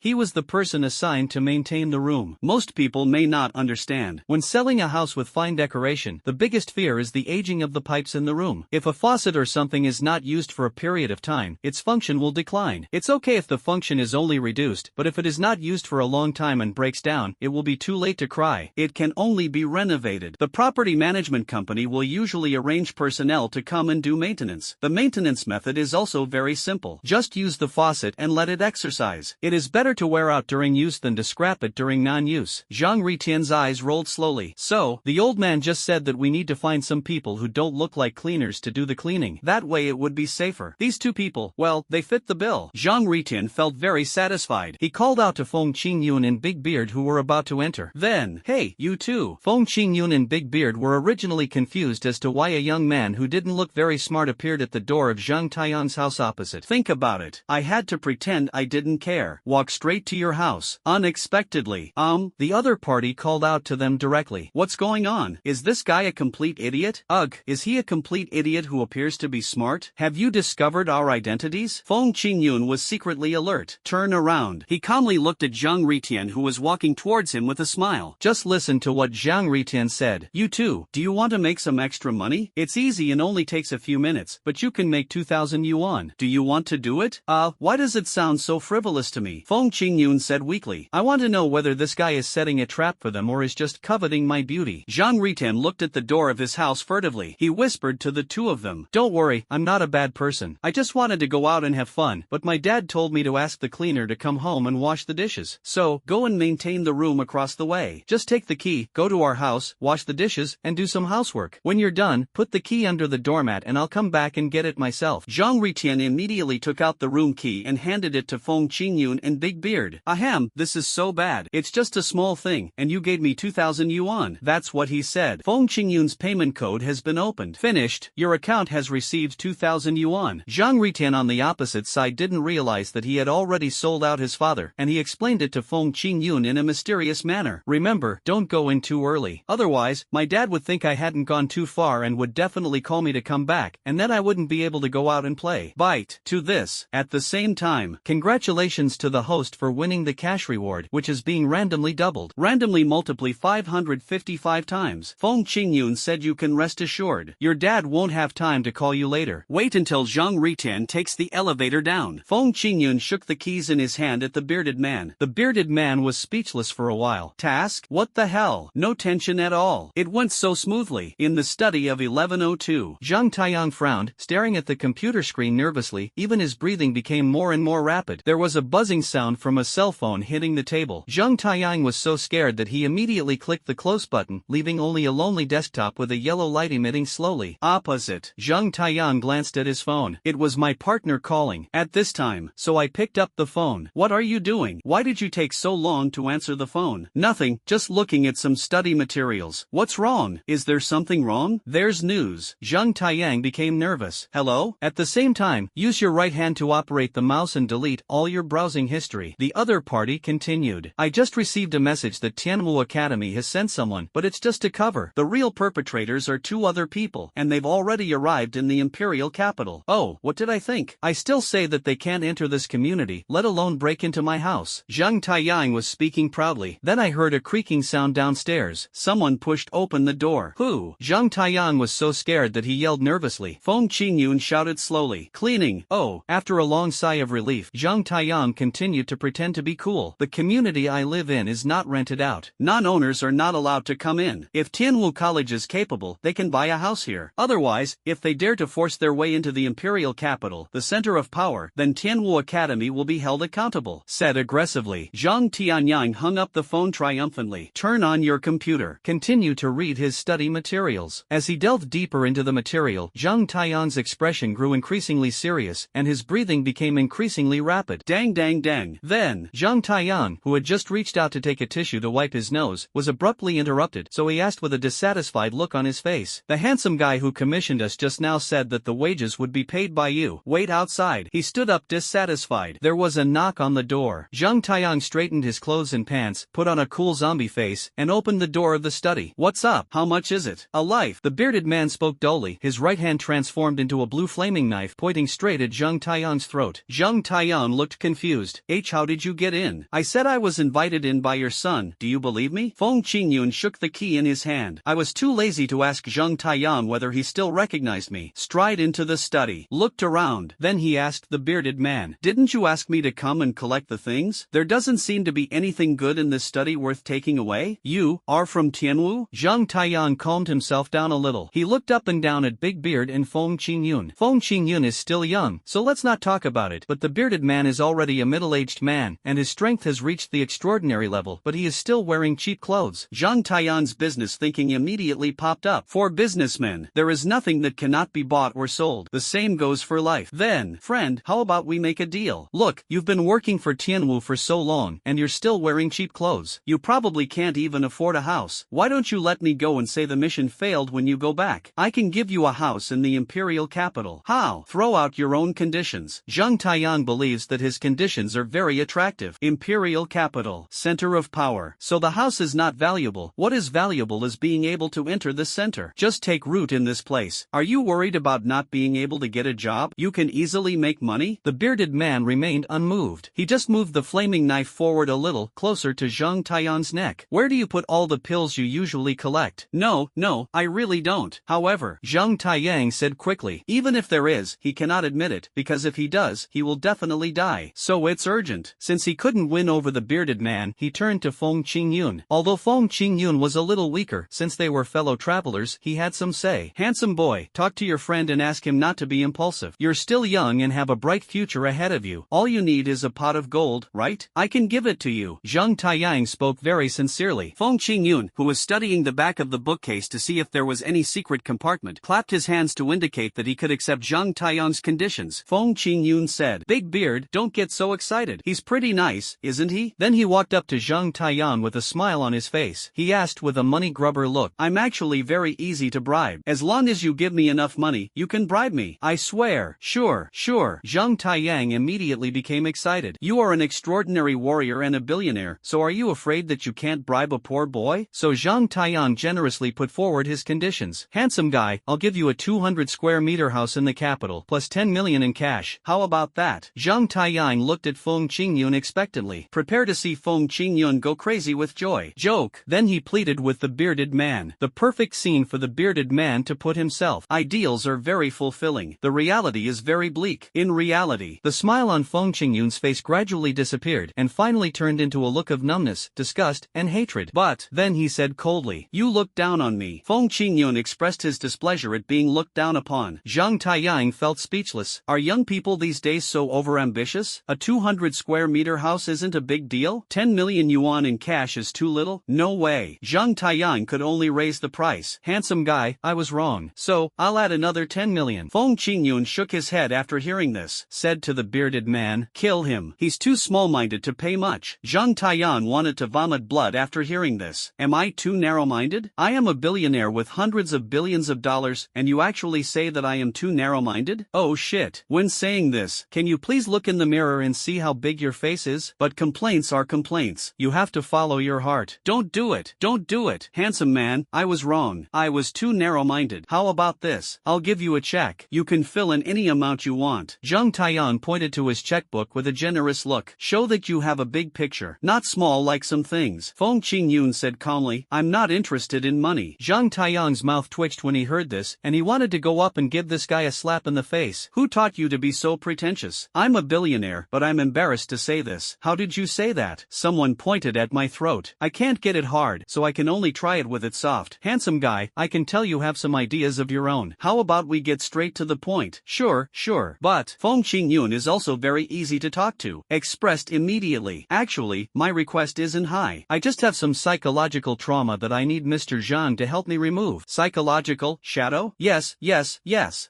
He was the person assigned to maintain the room. Most people may not understand. When selling a house with fine decoration, the biggest fear is the aging of the pipes in the room. If a faucet or something is not used for a period of time, its function will decline. It's okay if the function is only reduced, but if it is not used for a long time and breaks down, it will be too late to cry. It can only be renovated. The property management company will usually arrange personnel to come and do maintenance. The maintenance method is also very simple. Just use the faucet and let it exercise. It is better to wear out during use than to scrap it during non-use. Zhang Ritian's eyes rolled slowly. So, the old man just said that we need to find some people who don't look like cleaners to do the cleaning. That way it would be safer. These two people, well, they fit the bill. Zhang Ritian felt very satisfied. He called out to Feng Qingyun and Big Beard who were about to enter. Then, hey, you two. Feng Qingyun and Big Beard were originally confused as to why a young man who didn't look very smart appeared at the door of Zhang Taiyang's house opposite. Think about it. I had to pretend I didn't care. Walk straight to your house. Unexpectedly. The other party called out to them directly. What's going on? Is this guy a complete idiot? Ugh, is he a complete idiot who appears to be smart? Have you discovered our identities? Feng Qingyun was secretly alert. Turn around. He calmly looked at Zhang Ritian who was walking towards him with a smile. Just listen to what Zhang Ritian said. You two, do you want to make some extra money? It's easy and only takes a few minutes, but you can make 2,000 yuan. Do you want to do it? Why does it sound so frivolous to me? Feng Qingyun said weakly. I want to know whether this guy is setting a trap for them or is just coveting my beauty. Zhang Ritian looked at the door of his house furtively. He whispered to the two of them. Don't worry, I'm not a bad person. I just wanted to go out and have fun, but my dad told me to ask the cleaner to come home and wash the dishes. So, go and maintain the room across the way. Just take the key, go to our house, wash the dishes, and do some housework. When you're done, put the key under the doormat and I'll come back and get it myself. Zhang Ritian immediately took out the room key and handed it to Feng Qingyun and Big Beard. Ahem, this is so bad. It's just a small thing, and you gave me 2,000 yuan. That's what he said. Feng Qingyun's payment code has been opened. Finished. Your account has received 2,000 yuan. Zhang Ritian on the opposite side didn't realize that he had already sold out his father, and he explained it to Feng Qingyun in a mysterious manner. Remember, don't go in too early. Otherwise, my dad would think I hadn't gone too far and would definitely call me to come back, and then I wouldn't be able to go out and play. Bite. To this. At the same time, congratulations to the host for winning the cash reward, which is being randomly doubled. Randomly multiply 555 times. Feng Qingyun said you can rest assured. Your dad won't have time to call you later. Wait until Zhang Ritian takes the elevator down. Feng Qingyun shook the keys in his hand at the bearded man. The bearded man was speechless for a while. Task? What the hell? No tension at all. It went so smoothly. In the study of 1102, Zhang Taiyang frowned, staring at the computer screen nervously. Even his breathing became more and more rapid. There was a buzzing sound from a cell phone hitting the table. Zhang Taiyang was so scared that he immediately clicked the close button, leaving only a lonely desktop with a yellow light emitting slowly. Opposite. Zhang Taiyang glanced at his phone. It was my partner calling. At this time, so I picked up the phone. What are you doing? Why did you take so long to answer the phone? Nothing, just looking at some study materials. What's wrong? Is there something wrong? There's news. Zhang Taiyang became nervous. Hello? At the same time, use your right hand to operate the mouse and delete all your browsing history. The other party continued. I just received a message that Tianwu Academy has sent someone, but it's just to cover. The real perpetrators are two other people, and they've already arrived in the imperial capital. Oh, what did I think? I still say that they can't enter this community, let alone break into my house. Zhang Taiyang was speaking proudly. Then I heard a creaking sound downstairs. Someone pushed open the door. Who? Zhang Taiyang was so scared that he yelled nervously. Feng Qingyun shouted slowly. Cleaning. Oh. After a long sigh of relief, Zhang Taiyang continued to pretend to be cool. The community I live in is not rented out. Non-owners are not allowed to come in. If Tianwu College is capable, they can buy a house here. Otherwise, if they dare to force their way into the imperial capital, the center of power, then Tianwu Academy will be held accountable, said aggressively. Zhang Tianyang hung up the phone triumphantly. Turn on your computer. Continue to read his study materials. As he delved deeper into the material, Zhang Taiyang's expression grew increasingly serious, and his breathing became increasingly rapid. Dang dang dang. Then, Zhang Taiyang, who had just reached out to take a tissue to wipe his nose, was abruptly interrupted, so he asked with a dissatisfied look on his face. The handsome guy who commissioned us just now said that the wages would be paid by you. Wait outside. He stood up dissatisfied. There was a knock on the door. Zhang Taiyang straightened his clothes and pants, put on a cool zombie face, and opened the door of the study. What's up? How much is it? A life. The bearded man spoke dully, his right hand transformed into a blue flaming knife pointing straight at Zhang Taiyang's throat. Zhang Taiyang looked confused. How did you get in? I said I was invited in by your son. Do you believe me? Feng Qingyun shook the key in his hand. I was too lazy to ask Zhang Taiyang whether he still recognized me. Stride into the study. Looked around. Then he asked the bearded man. Didn't you ask me to come and collect the things? There doesn't seem to be anything good in this study worth taking away. You are from Tianwu? Zhang Taiyang calmed himself down a little. He looked up and down at Big Beard and Feng Qingyun. Feng Qingyun is still young, so let's not talk about it. But the bearded man is already a middle-aged man, and his strength has reached the extraordinary level, but he is still wearing cheap clothes. Zhang Taiyang's business thinking immediately popped up. For businessmen, there is nothing that cannot be bought or sold. The same goes for life. Then, friend, how about we make a deal? Look, you've been working for Tianwu for so long, and you're still wearing cheap clothes. You probably can't even afford a house. Why don't you let me go and say the mission failed when you go back? I can give you a house in the imperial capital. How? Throw out your own conditions. Zhang Taiyang believes that his conditions are very attractive. Imperial capital, center of power. So the house is not valuable. What is valuable is being able to enter the center. Just take root in this place. Are you worried about not being able to get a job? You can easily make money? The bearded man remained unmoved. He just moved the flaming knife forward a little, closer to Zhang Taiyang's neck. Where do you put all the pills you usually collect? No, I really don't. However, Zhang Taiyang said quickly, even if there is, he cannot admit it, because if he does, he will definitely die. So it's urgent. Since he couldn't win over the bearded man, he turned to Feng Qingyun. Although Feng Qingyun was a little weaker, since they were fellow travelers, he had some say. Handsome boy, talk to your friend and ask him not to be impulsive. You're still young and have a bright future ahead of you. All you need is a pot of gold, right? I can give it to you. Zhang Taiyang spoke very sincerely. Feng Qingyun, who was studying the back of the bookcase to see if there was any secret compartment, clapped his hands to indicate that he could accept Zhang Taiyang's conditions. Feng Qingyun said, Big Beard, don't get so excited. He's pretty nice, isn't he? Then he walked up to Zhang Taiyang with a smile on his face. He asked with a money grubber look, I'm actually very easy to bribe. As long as you give me enough money, you can bribe me. I swear. Sure. Zhang Taiyang immediately became excited. You are an extraordinary warrior and a billionaire, so are you afraid that you can't bribe a poor boy? So Zhang Taiyang generously put forward his conditions. Handsome guy, I'll give you a 200 square meter house in the capital, plus 10 million in cash. How about that? Zhang Taiyang looked at Feng Qingyun expectantly. Prepare to see Feng Qingyun go crazy with joy. Joke. Then he pleaded with the bearded man. The perfect scene for the bearded man to put himself. Ideals are very fulfilling. The reality is very bleak. In reality, the smile on Feng Qingyun's face gradually disappeared and finally turned into a look of numbness, disgust, and hatred. But, then he said coldly, you look down on me. Feng Qingyun expressed his displeasure at being looked down upon. Zhang Taiyang felt speechless. Are young people these days so overambitious? A 200 square meter house isn't a big deal? 10 million yuan in cash is too little? No way. Zhang Taiyang could only raise the price. Handsome guy, I was wrong. So, I'll add another 10 million. Feng Qingyun shook his head after hearing this, said to the bearded man, kill him. He's too small-minded to pay much. Zhang Taiyang wanted to vomit blood after hearing this. Am I too narrow-minded? I am a billionaire with hundreds of billions of dollars, and you actually say that I am too narrow-minded? Oh shit. When saying this, can you please look in the mirror and see how big your face is? But complaints are complaints. You have to follow your heart. heart. Don't do it. Don't do it. Handsome man, I was wrong. I was too narrow-minded. How about this? I'll give you a check. You can fill in any amount you want. Zhang Taiyang pointed to his checkbook with a generous look. Show that you have a big picture, not small like some things. Feng Qingyun said calmly, I'm not interested in money. Zhang Taiyang's mouth twitched when he heard this, and he wanted to go up and give this guy a slap in the face. Who taught you to be so pretentious? I'm a billionaire, but I'm embarrassed to say this. How did you say that? Someone pointed at my throat. I can't get it hard, so I can only try it with it soft. Handsome guy, I can tell you have some ideas of your own. How about we get straight to the point? Sure, sure. But Feng Qingyun is also very easy to talk to. Expressed immediately. Actually, my request isn't high. I just have some psychological trauma that I need Mr. Zhang to help me remove. Psychological shadow? Yes.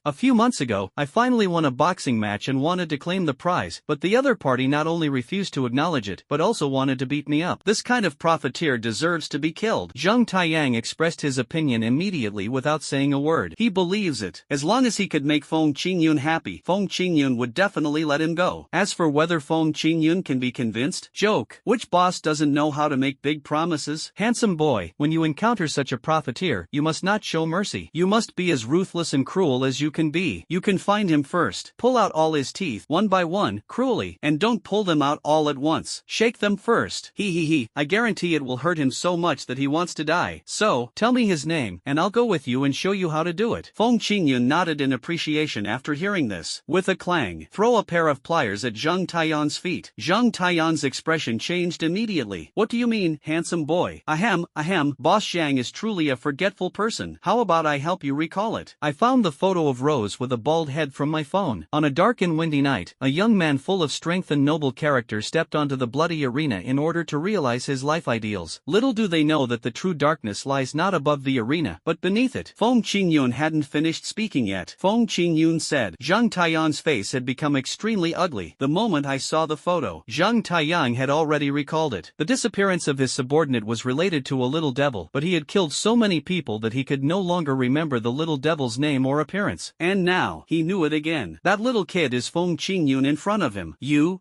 A few months ago, I finally won a boxing match and wanted to claim the prize, but the other party not only refused to acknowledge it, but also wanted to beat me up. This kind of profiteer deserves to be killed. Zhang Taiyang expressed his opinion immediately without saying a word. He believes it. As long as he could make Feng Qingyun happy, Feng Qingyun would definitely let him go. As for whether Feng Qingyun can be convinced, joke. Which boss doesn't know how to make big promises? Handsome boy, when you encounter such a profiteer, you must not show mercy. You must be as ruthless and cruel as you can be. You can find him first. Pull out all his teeth, one by one, cruelly, and don't pull them out all at once. Shake them first. He. I guarantee it will hurt him so much that he wants to die. So, tell me his name, and I'll go with you and show you how to do it. Feng Qingyun nodded in appreciation after hearing this. With a clang, throw a pair of pliers at Zhang Taiyang's feet. Zhang Taiyang's expression changed immediately. What do you mean, handsome boy? Ahem, Boss Zhang is truly a forgetful person. How about I help you recall it? I found the photo of Rose with a bald head from my phone. On a dark and windy night, a young man full of strength and noble character stepped onto the bloody arena in order to realize his life ideals. Little do they know that the true darkness lies not above the arena, but beneath it. Feng Qingyun hadn't finished speaking yet. Feng Qingyun said, Zhang Taiyang's face had become extremely ugly. The moment I saw the photo, Zhang Taiyang had already recalled it. The disappearance of his subordinate was related to a little devil, but he had killed so many people that he could no longer remember the little devil's name or appearance. And now, he knew it again. That little kid is Feng Qingyun in front of him. You?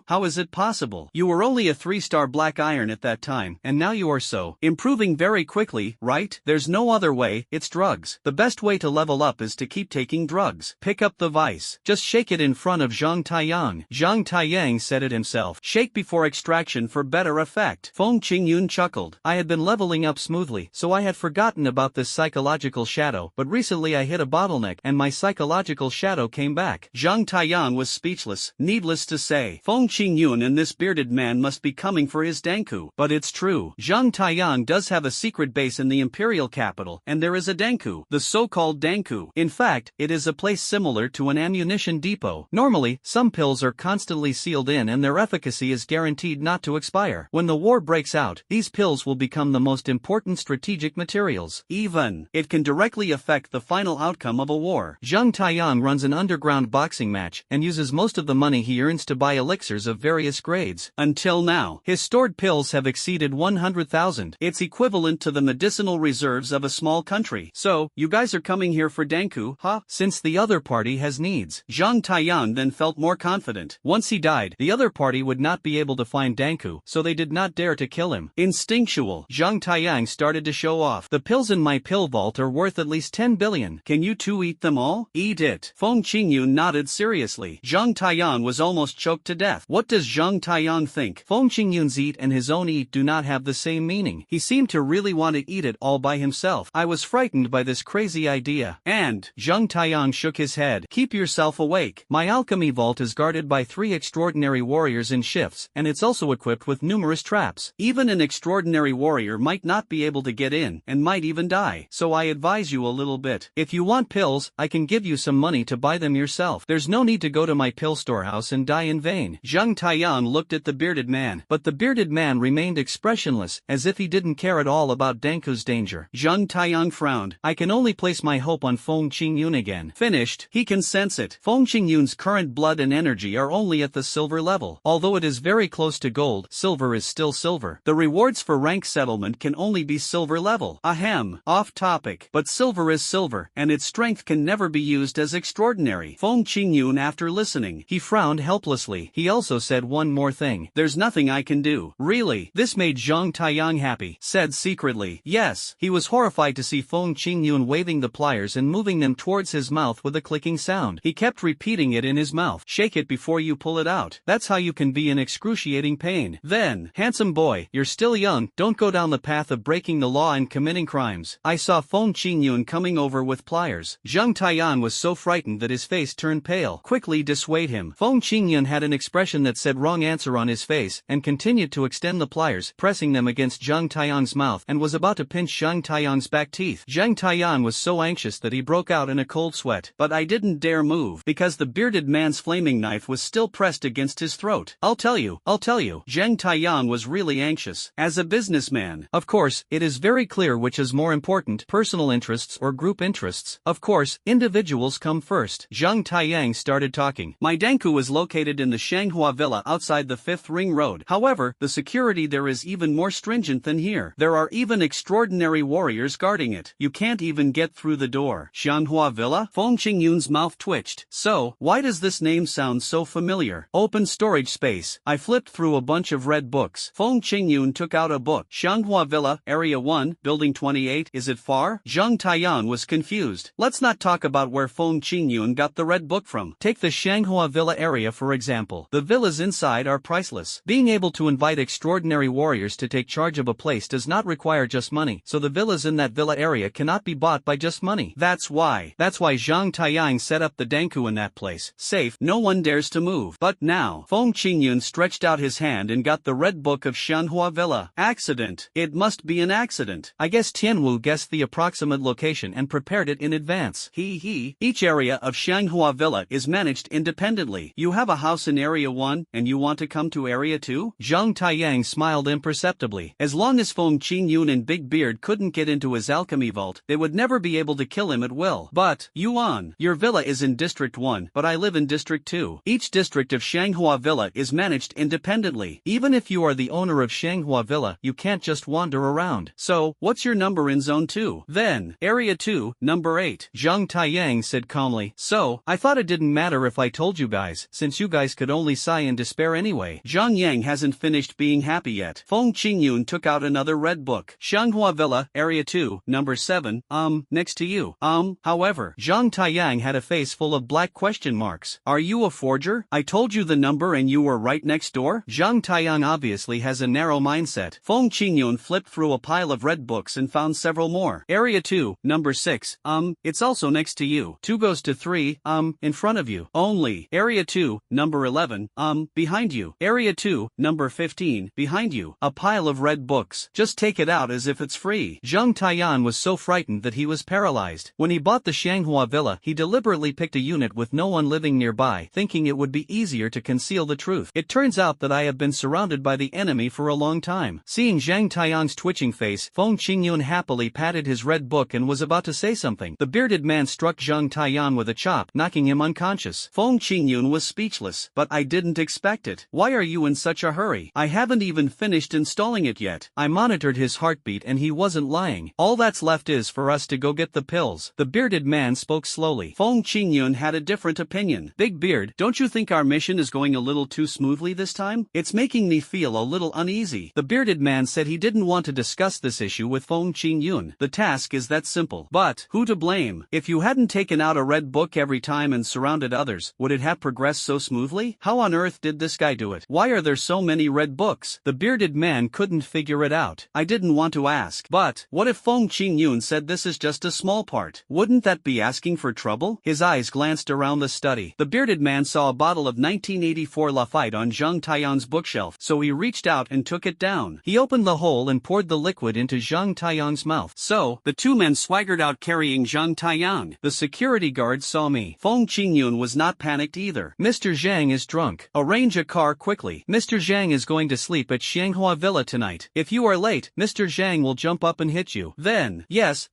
How is it possible? You were only a 3-star black iron at that time, and now you are so improving very quickly, right? There's no other way, it's drugs. The best way to level up is to keep taking drugs. Pick up the vice. Just shake it in front of Zhang Taiyang. Zhang Taiyang said it himself. Shake before extraction for better effect. Feng Qingyun chuckled. I had been leveling up smoothly, so I had forgotten about this psychological shadow, but recently I hit a bottleneck and my psychological shadow came back. Zhang Taiyang was speechless. Needless to say, Feng Qingyun and this bearded man must be coming for his Danku. But it's true. Zhang Taiyang does have a secret base in the imperial capital, and there is a Danku, the so-called Danku. In fact, it is a place similar to an ammunition depot. Normally, some pills are constantly sealed in and their efficacy is guaranteed not to expire. When the war breaks out, these pills will become the most important strategic materials. Even, it can directly affect the final outcome of a war. Zhang Taiyang runs an underground boxing match and uses most of the money he earns to buy elixirs of various grades. Until now, his stored pills have exceeded 100,000. It's equivalent to the medicinal reserves of a small country. So, you guys are coming here for Danku, huh? Since the other party has needs. Zhang Taiyang then felt more confident. Once he died, the other party would not be able to find Danku, so they did not dare to kill him. Instinctual, Zhang Taiyang started to show off. The pills in my pill vault are worth at least 10 billion. Can you two eat them all? Eat it. Feng Qingyun nodded seriously. Zhang Taiyang was almost choked to death. What does Zhang Taiyang think? Feng Qingyun's eat and his own eat do not have the same meaning. He seemed to really want to eat it all by himself. I was frightened by this crazy idea. And, Zhang Taiyang shook his head. Keep yourself awake. My alchemy vault is guarded by 3 extraordinary warriors in shifts, and it's also equipped with numerous traps. Even an extraordinary warrior might not be able to get in, and might even die. So I advise you a little bit. If you want pills, I can give you some money to buy them yourself. There's no need to go to my pill storehouse and die in vain. Zhang Taiyang looked at the bearded man, but the bearded man remained expressionless, as if he didn't care at all about Danku's danger. Zhang Taiyang frowned. I can only place my hope on Feng Qingyun again. Finished. He can sense it. Feng Qingyun's current blood and energy are only at the silver level. Although it is very close to gold, silver is still silver. The rewards for rank settlement can only be silver level. Ahem. Off topic. But silver is silver, and its strength can never be used as extraordinary. Feng Qingyun, after listening, he frowned helplessly. He also said one more thing. There's nothing I can do. Really? This may made Zhang Taiyang happy, said secretly. Yes, he was horrified to see Feng Qingyun waving the pliers and moving them towards his mouth with a clicking sound. He kept repeating it in his mouth. Shake it before you pull it out. That's how you can be in excruciating pain. Then, handsome boy, you're still young, don't go down the path of breaking the law and committing crimes. I saw Feng Qingyun coming over with pliers. Zhang Taiyang was so frightened that his face turned pale. Quickly dissuade him. Feng Qingyun had an expression that said wrong answer on his face and continued to extend the pliers, pressing them against Zhang Taiyang's mouth, and was about to pinch Zhang Taiyang's back teeth. Zhang Taiyang was so anxious that he broke out in a cold sweat. But I didn't dare move, because the bearded man's flaming knife was still pressed against his throat. I'll tell you. Zhang Taiyang was really anxious. As a businessman, of course, it is very clear which is more important, personal interests or group interests. Of course, individuals come first. Zhang Taiyang started talking. My danku is located in the Shanghua Villa outside the 5th Ring Road. However, the security there is even more stringent than here. There are even extraordinary warriors guarding it. You can't even get through the door. Shanghua Villa? Feng Qingyun's mouth twitched. So, why does this name sound so familiar? Open storage space. I flipped through a bunch of red books. Feng Qingyun took out a book. Shanghua Villa, Area 1, Building 28. Is it far? Zhang Taiyang was confused. Let's not talk about where Feng Qingyun got the red book from. Take the Shanghua Villa area for example. The villas inside are priceless. Being able to invite extraordinary warriors to take charge of a place does not require just money, so the villas in that villa area cannot be bought by just money. That's why Zhang Taiyang set up the danku in that place. Safe, no one dares to move. But now, Feng Qingyun stretched out his hand and got the red book of Shanhua Villa. Accident. It must be an accident. I guess Tianwu guessed the approximate location and prepared it in advance. Each area of Shanghua Villa is managed independently. You have a house in Area 1, and you want to come to Area 2? Zhang Taiyang smiled imperceptibly. As long as Feng Qingyun and Big Beard couldn't get into his alchemy vault, they would never be able to kill him at will. But, Yuan, your villa is in District 1, but I live in District 2. Each district of Shanghua Villa is managed independently. Even if you are the owner of Shanghua Villa, you can't just wander around. So, what's your number in Zone 2? Then, Area 2, number 8. Zhang Taiyang said calmly. So, I thought it didn't matter if I told you guys, since you guys could only sigh in despair anyway. Zhang Yang hasn't finished being happy yet. Feng Qingyun took out another red book. Shanghua Villa, Area 2, number 7, next to you. However, Zhang Taiyang had a face full of black question marks. Are you a forger? I told you the number and you were right next door? Zhang Taiyang obviously has a narrow mindset. Feng Qingyun flipped through a pile of red books and found several more. Area 2, number 6, it's also next to you. 2 goes to 3, in front of you. Only. Area 2, number 11, behind you. Area 2, number 15, behind you. A pile of red books. Just take it out as if it's free. Zhang Taiyang was so frightened that he was paralyzed. When he bought the Shanghua Villa, he deliberately picked a unit with no one living nearby, thinking it would be easier to conceal the truth. It turns out that I have been surrounded by the enemy for a long time. Seeing Zhang Taiyang's twitching face, Feng Qingyun happily patted his red book and was about to say something. The bearded man struck Zhang Taiyang with a chop, knocking him unconscious. Feng Qingyun was speechless. But I didn't expect it. Why are you in such a hurry? I haven't even finished installing it yet. I monitored his heartbeat and he wasn't lying. All that's left is for us to go get the pills. The bearded man spoke slowly. Feng Qingyun had a different opinion. Big Beard, don't you think our mission is going a little too smoothly this time? It's making me feel a little uneasy. The bearded man said he didn't want to discuss this issue with Feng Qingyun. The task is that simple. But, who to blame? If you hadn't taken out a red book every time and surrounded others, would it have progressed so smoothly? How on earth did this guy do it? Why are there so many red books? The bearded man couldn't figure it out. I didn't want to ask. But, what if Feng Qingyun said this is just a small part? Wouldn't that be asking for trouble? His eyes glanced around the study. The bearded man saw a bottle of 1984 Lafite on Zhang Taiyang's bookshelf, so he reached out and took it down. He opened the hole and poured the liquid into Zhang Taiyang's mouth. So, the two men swaggered out carrying Zhang Taiyang. The security guard saw me. Feng Qingyun was not panicked either. Mr. Zhang is drunk. Arrange a car quickly. Mr. Zhang is going to sleep at Shanghua Villa tonight. If you are late, Mr. Zhang will jump up and hit you. Then, yes.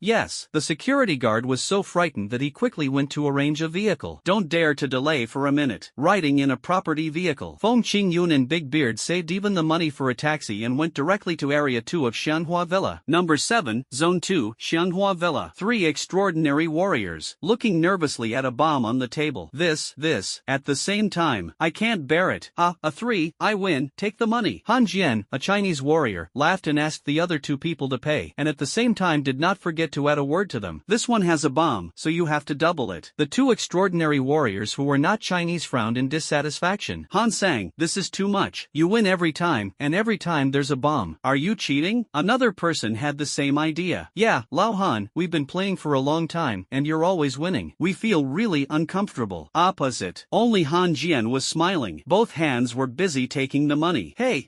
The security guard was so frightened that he quickly went to arrange a vehicle. Don't dare to delay for a minute. Riding in a property vehicle. Feng Qingyun and Big Beard saved even the money for a taxi and went directly to Area 2 of Shanhua Villa. Number 7, Zone 2, Shanhua Villa. 3 extraordinary warriors, looking nervously at a bomb on the table. This, at the same time. I can't bear it. A 3, I win, take the money. Han Jian, a Chinese warrior, laughed and asked the other two people to pay, and at the same time did not forget to add a word to them. This one has a bomb, so you have to double it. The two extraordinary warriors who were not Chinese frowned in dissatisfaction. Han sang, this is too much. You win every time, and every time there's a bomb. Are you cheating? Another person had the same idea. Yeah, Lao Han, we've been playing for a long time, and you're always winning. We feel really uncomfortable. Opposite. Only Han Jian was smiling. Both hands were busy taking the money. Hey,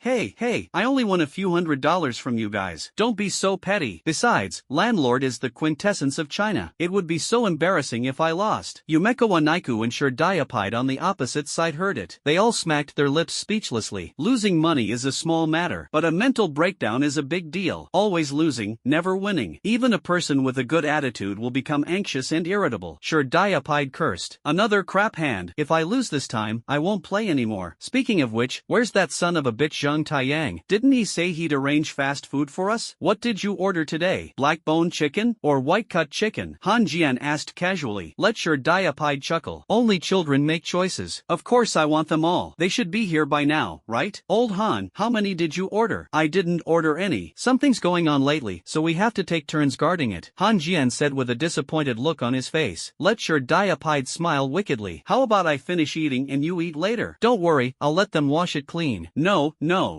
I only won a few $100s from you guys. Don't be so petty. Besides, landlord is the quintessence of China. It would be so embarrassing if I lost. Yumeko Naiku and Shurdiapide on the opposite side heard it. They all smacked their lips speechlessly. Losing money is a small matter, but a mental breakdown is a big deal. Always losing, never winning. Even a person with a good attitude will become anxious and irritable. Shurdiapide cursed. Another crap hand. If I lose this time, I won't play anymore. Speaking of which, where's that son of a bitch Zhang Taiyang? Didn't he say he'd arrange fast food for us? What did you order today? Black bone chicken? Or white cut chicken? Han Jian asked casually. Let Shurdiapide chuckle. Only children make choices. Of course I want them all. They should be here by now, right? Old Han, how many did you order? I didn't order any. Something's going on lately, so we have to take turns guarding it, Han Jian said with a disappointed look on his face. Let Shurdiapide smile wickedly. How about I finish eating and you eat later? Don't worry, I'll let them wash it clean. No.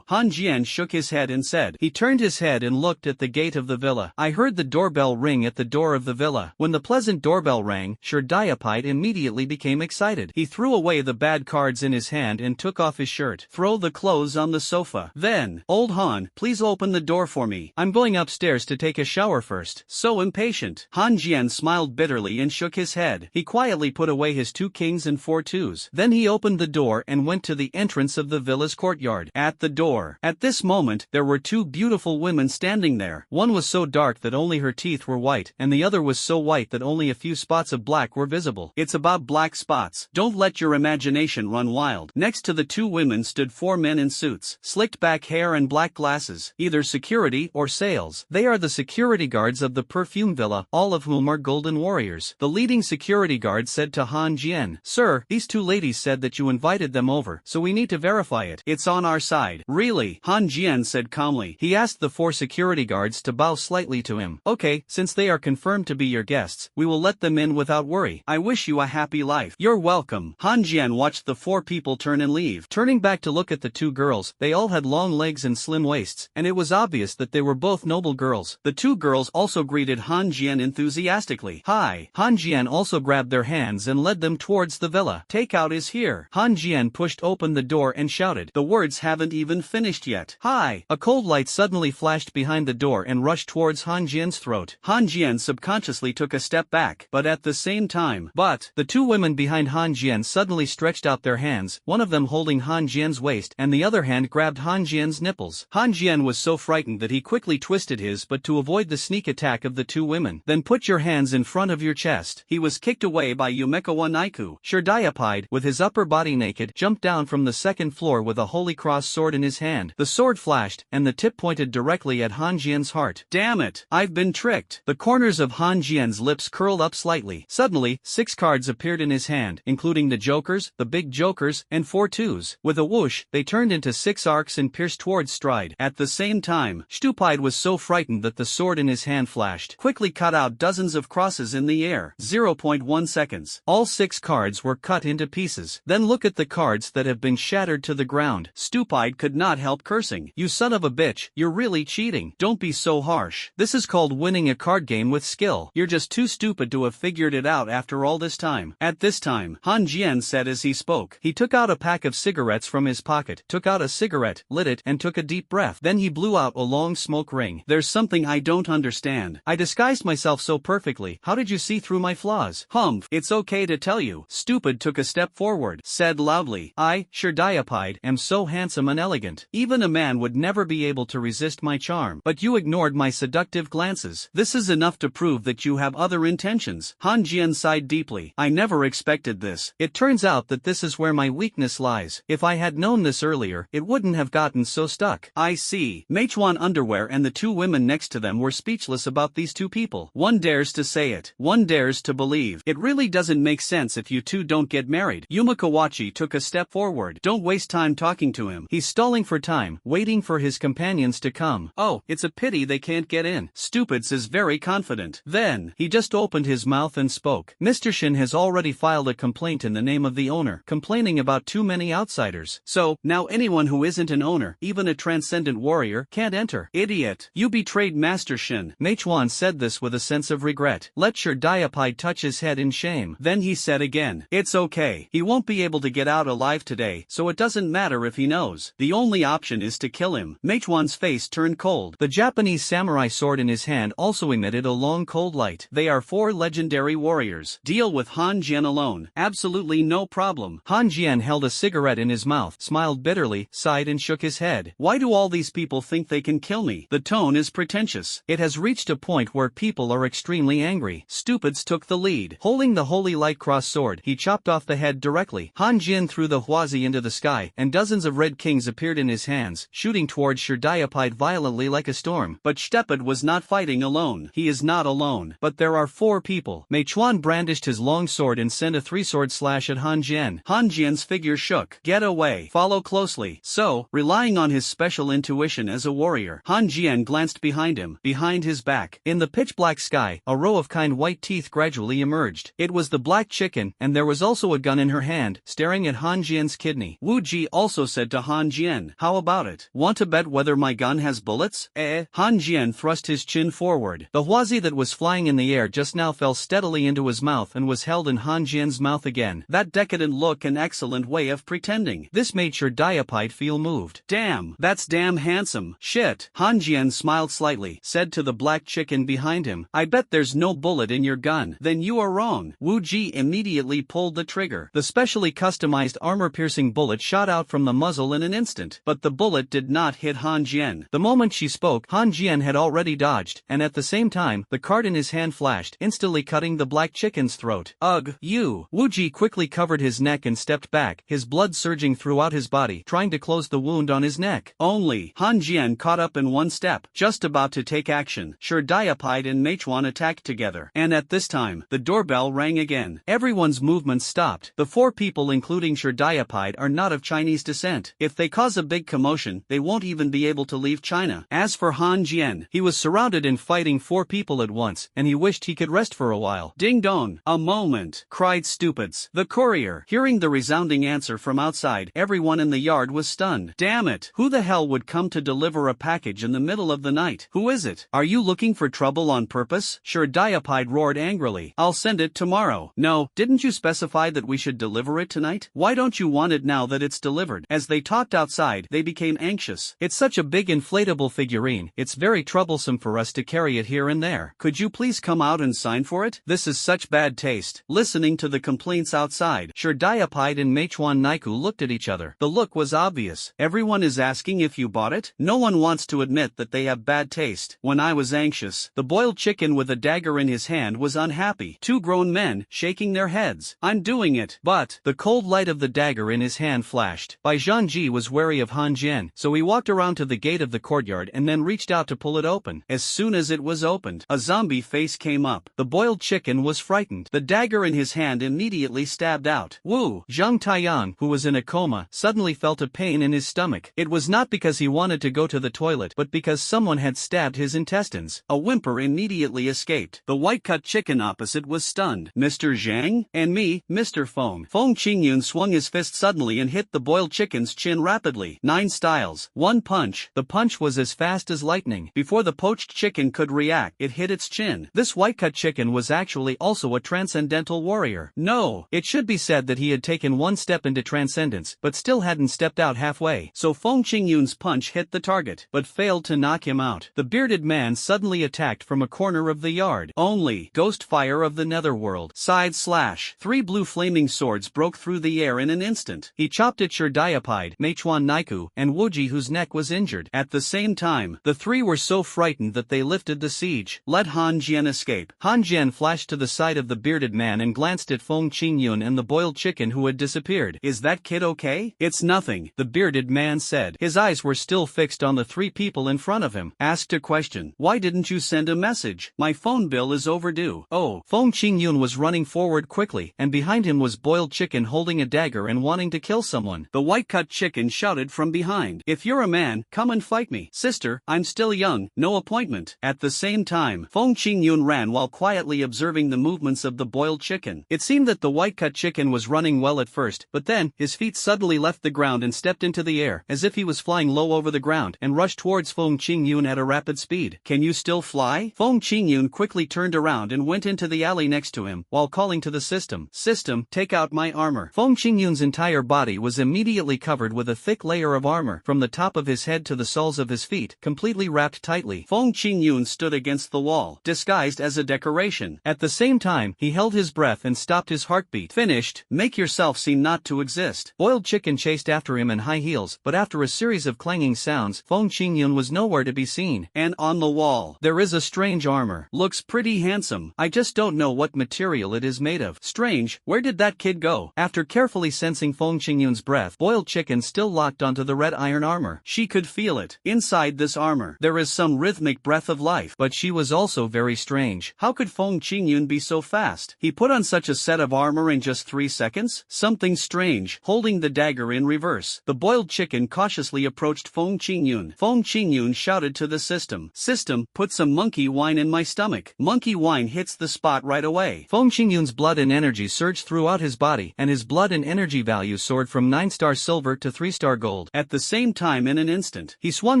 Han Jian shook his head and said. He turned his head and looked at the gate of the villa. I heard the doorbell ring at the door of the villa. When the pleasant doorbell rang, Shurdiapide immediately became excited. He threw away the bad cards in his hand and took off his shirt. Throw the clothes on the sofa. Then, Old Han, please open the door for me. I'm going upstairs to take a shower first. So impatient. Han Jian smiled bitterly and shook his head. He quietly put away his 2 kings and 4 twos. Then he opened the door and went to the entrance of the villa's courtyard. At the door. At this moment, there were 2 beautiful women standing there. One was so dark that only her teeth were white, and the other was so white that only a few spots of black were visible. It's about black spots. Don't let your imagination run wild. Next to the 2 women stood 4 men in suits, slicked back hair and black glasses, either security or sales. They are the security guards of the perfume villa, all of whom are golden warriors. The leading security guard said to Han Jian, Sir, these 2 ladies said that you invited them over, so we need to verify it. It's on our side. Really? Han Jian said calmly. He asked the 4 security guards to bow slightly to him. Okay, since they are confirmed to be your guests, we will let them in without worry. I wish you a happy life. You're welcome. Han Jian watched the 4 people turn and leave. Turning back to look at the 2 girls, they all had long legs and slim waists, and it was obvious that they were both noble girls. The 2 girls also greeted Han Jian enthusiastically. Hi. Han Jian also grabbed their hands and led them towards the villa. Takeout is here. Han Jian pushed open the door and shouted. The words haven't even finished yet. Hi. A cold light suddenly flashed behind the door and rushed towards Han Jian's throat. Han Jian subconsciously took a step back, but at the same time, the 2 women behind Han Jian suddenly stretched out their hands, one of them holding Han Jian's waist and the other hand grabbed Han Jian's nipples. Han Jian was so frightened that he quickly twisted his but to avoid the sneak attack of the 2 women. Then put your hands in front of your chest. He was kicked away by Yumeko Naiku. Shurdiapide, with his upper body naked, jumped down from the 2nd floor with a holy cross sword in his hand. The sword flashed, and the tip pointed directly at Han Jian's heart. Damn it! I've been tricked. The corners of Han Jian's lips curled up slightly. Suddenly, 6 cards appeared in his hand, including the jokers, the big jokers, and 4 twos. With a whoosh, they turned into 6 arcs and pierced towards Stride. At the same time, Stupide was so frightened that the sword in his hand flashed, quickly cut out dozens of crosses in the air. 0.1 seconds. All 6 cards were cut into pieces. Then look at the cards that have been shattered to the ground. Stupide could not help cursing. You son of a bitch, you're really cheating. Don't be so harsh. This is called winning a card game with skill. You're just too stupid to have figured it out after all this time. At this time, Han Jian said as he spoke. He took out a pack of cigarettes from his pocket, took out a cigarette, lit it, and took a deep breath. Then he blew out a long smoke ring. There's something I don't understand. I disguised myself so perfectly. How did you see through my flaws? Humph, it's okay to tell you. Stupid took a step forward, said loudly. I, Shurdiapide, am so handsome and elegant. Even a man would never be able to resist my charm. But you ignored my seductive glances. This is enough to prove that you have other intentions. Han Jian sighed deeply. I never expected this. It turns out that this is where my weakness lies. If I had known this earlier, it wouldn't have gotten so stuck. I see. Meichuan Underwear and the 2 women next to them were speechless about these 2 people. One dares to say it. One dares to believe. It really doesn't make sense if you 2 don't get married. Yuma Kawachi took a step forward. Don't waste time talking to him. He's stalling for time. time, waiting for his companions to come. Oh, it's a pity they can't get in. Stupids is very confident. Then, he just opened his mouth and spoke. Mr. Shin has already filed a complaint in the name of the owner, complaining about too many outsiders. So, now anyone who isn't an owner, even a transcendent warrior, can't enter. Idiot. You betrayed Master Shin. Meituan said this with a sense of regret. Let Sir Diapide touch his head in shame. Then he said again, it's okay. He won't be able to get out alive today, so it doesn't matter if he knows. The only option is to kill him. Meituan's face turned cold. The Japanese samurai sword in his hand also emitted a long cold light. They are 4 legendary warriors. Deal with Han Jian alone. Absolutely no problem. Han Jian held a cigarette in his mouth, smiled bitterly, sighed and shook his head. Why do all these people think they can kill me? The tone is pretentious. It has reached a point where people are extremely angry. Stupids took the lead. Holding the holy light cross sword, he chopped off the head directly. Han Jian threw the huazi into the sky, and dozens of red kings appeared in his hands, shooting towards Sir Diapide violently like a storm. But Stepid was not fighting alone. He is not alone. But there are 4 people. Meituan brandished his long sword and sent a 3-sword slash at Han Jian. Han Jian's figure shook. Get away. Follow closely. So, relying on his special intuition as a warrior, Han Jian glanced behind him, behind his back. In the pitch-black sky, a row of kind white teeth gradually emerged. It was the black chicken, and there was also a gun in her hand, staring at Han Jian's kidney. Wu Ji also said to Han Jian, how about it? Want to bet whether my gun has bullets? Han Jian thrust his chin forward. The huazi that was flying in the air just now fell steadily into his mouth and was held in Han Jian's mouth again. That decadent look, an excellent way of pretending. This made Sir Diapide feel moved. Damn, that's damn handsome. Shit. Han Jian smiled slightly, said to the black chicken behind him, I bet there's no bullet in your gun. Then you are wrong. Wu Ji immediately pulled the trigger. The specially customized armor-piercing bullet shot out from the muzzle in an instant, but the bullet did not hit Han Jian. The moment she spoke, Han Jian had already dodged, and at the same time, the card in his hand flashed, instantly cutting the black chicken's throat. Ugh, you. Wu Ji quickly covered his neck and stepped back, his blood surging throughout his body, trying to close the wound on his neck. Only, Han Jian caught up in one step, just about to take action. Sir Diapide and Meituan attacked together, and at this time, the doorbell rang again. Everyone's movements stopped. The 4 people including Sir Diapide are not of Chinese descent. If they cause a big commotion, they won't even be able to leave China. As for Han Jian, he was surrounded and fighting 4 people at once, and he wished he could rest for a while. Ding dong! A moment! Cried Stupids. The courier. Hearing the resounding answer from outside, everyone in the yard was stunned. Damn it! Who the hell would come to deliver a package in the middle of the night? Who is it? Are you looking for trouble on purpose? Sir Diapide roared angrily. I'll send it tomorrow. No, didn't you specify that we should deliver it tonight? Why don't you want it now that it's delivered? As they talked outside, they became anxious. It's such a big inflatable figurine, it's very troublesome for us to carry it here and there. Could you please come out and sign for it? This is such bad taste. Listening to the complaints outside, Sir Diapide and Meituan Naiku looked at each other. The look was obvious. Everyone is asking if you bought it? No one wants to admit that they have bad taste. When I was anxious, the boiled chicken with a dagger in his hand was unhappy. 2 grown men, shaking their heads. I'm doing it. But, the cold light of the dagger in his hand flashed. Bai Zhanji was wary of Han Jian, so he walked around to the gate of the courtyard and then reached out to pull it open. As soon as it was opened, a zombie face came up. The boiled chicken was frightened. The dagger in his hand immediately stabbed out. Wu Zhang Taiyang, who was in a coma, suddenly felt a pain in his stomach. It was not because he wanted to go to the toilet, but because someone had stabbed his intestines. A whimper immediately escaped. The white-cut chicken opposite was stunned. Mr. Zhang? And me, Mr. Feng. Feng Qingyun swung his fist suddenly and hit the boiled chicken's chin rapidly. 9 styles. 1 punch. The punch was as fast as lightning. Before the poached chicken could react, it hit its chin. This white-cut chicken was actually also a transcendental warrior. No, it should be said that he had taken 1 step into transcendence, but still hadn't stepped out halfway. So Feng Qingyun's punch hit the target, but failed to knock him out. The bearded man suddenly attacked from a corner of the yard. Only, ghost fire of the netherworld. Side slash. 3 blue flaming swords broke through the air in an instant. He chopped at Sir Diapide, Meituan Naiku, and Wuji, whose neck was injured. At the same time, the 3 were so frightened that they lifted the siege. Let Han Jian escape. Han Jian flashed to the side of the bearded man and glanced at Feng Qingyun and the boiled chicken who had disappeared. Is that kid okay? It's nothing, the bearded man said. His eyes were still fixed on the 3 people in front of him. Asked a question. Why didn't you send a message? My phone bill is overdue. Oh. Feng Qingyun was running forward quickly, and behind him was boiled chicken holding a dagger and wanting to kill someone. The white-cut chicken shouted from behind. mind. If you're a man, come and fight me. Sister, I'm still young, no appointment. At the same time, Feng Qingyun ran while quietly observing the movements of the boiled chicken. It seemed that the white-cut chicken was running well at first, but then, his feet suddenly left the ground and stepped into the air, as if he was flying low over the ground, and rushed towards Feng Qingyun at a rapid speed. Can you still fly? Feng Qingyun quickly turned around and went into the alley next to him, while calling to the system. System, take out my armor. Feng Qingyun's entire body was immediately covered with a thick layer of armor, from the top of his head to the soles of his feet, completely wrapped tightly. Feng Qingyun stood against the wall, disguised as a decoration. At the same time, he held his breath and stopped his heartbeat. Finished, make yourself seem not to exist. Boiled chicken chased after him in high heels, but after a series of clanging sounds, Feng Qingyun was nowhere to be seen. And on the wall, there is a strange armor. Looks pretty handsome. I just don't know what material it is made of. Strange, where did that kid go? After carefully sensing Feng Qingyun's breath, boiled chicken still locked onto the red iron armor. She could feel it. Inside this armor, there is some rhythmic breath of life. But she was also very strange. How could Feng Qingyun be so fast? He put on such a set of armor in just 3 seconds? Something strange. Holding the dagger in reverse, the boiled chicken cautiously approached Feng Qingyun. Feng Qingyun shouted to the system. System, put some monkey wine in my stomach. Monkey wine hits the spot right away. Feng Qingyun's blood and energy surged throughout his body, and his blood and energy value soared from 9-star silver to 3-star gold. At the same time, in an instant, he swung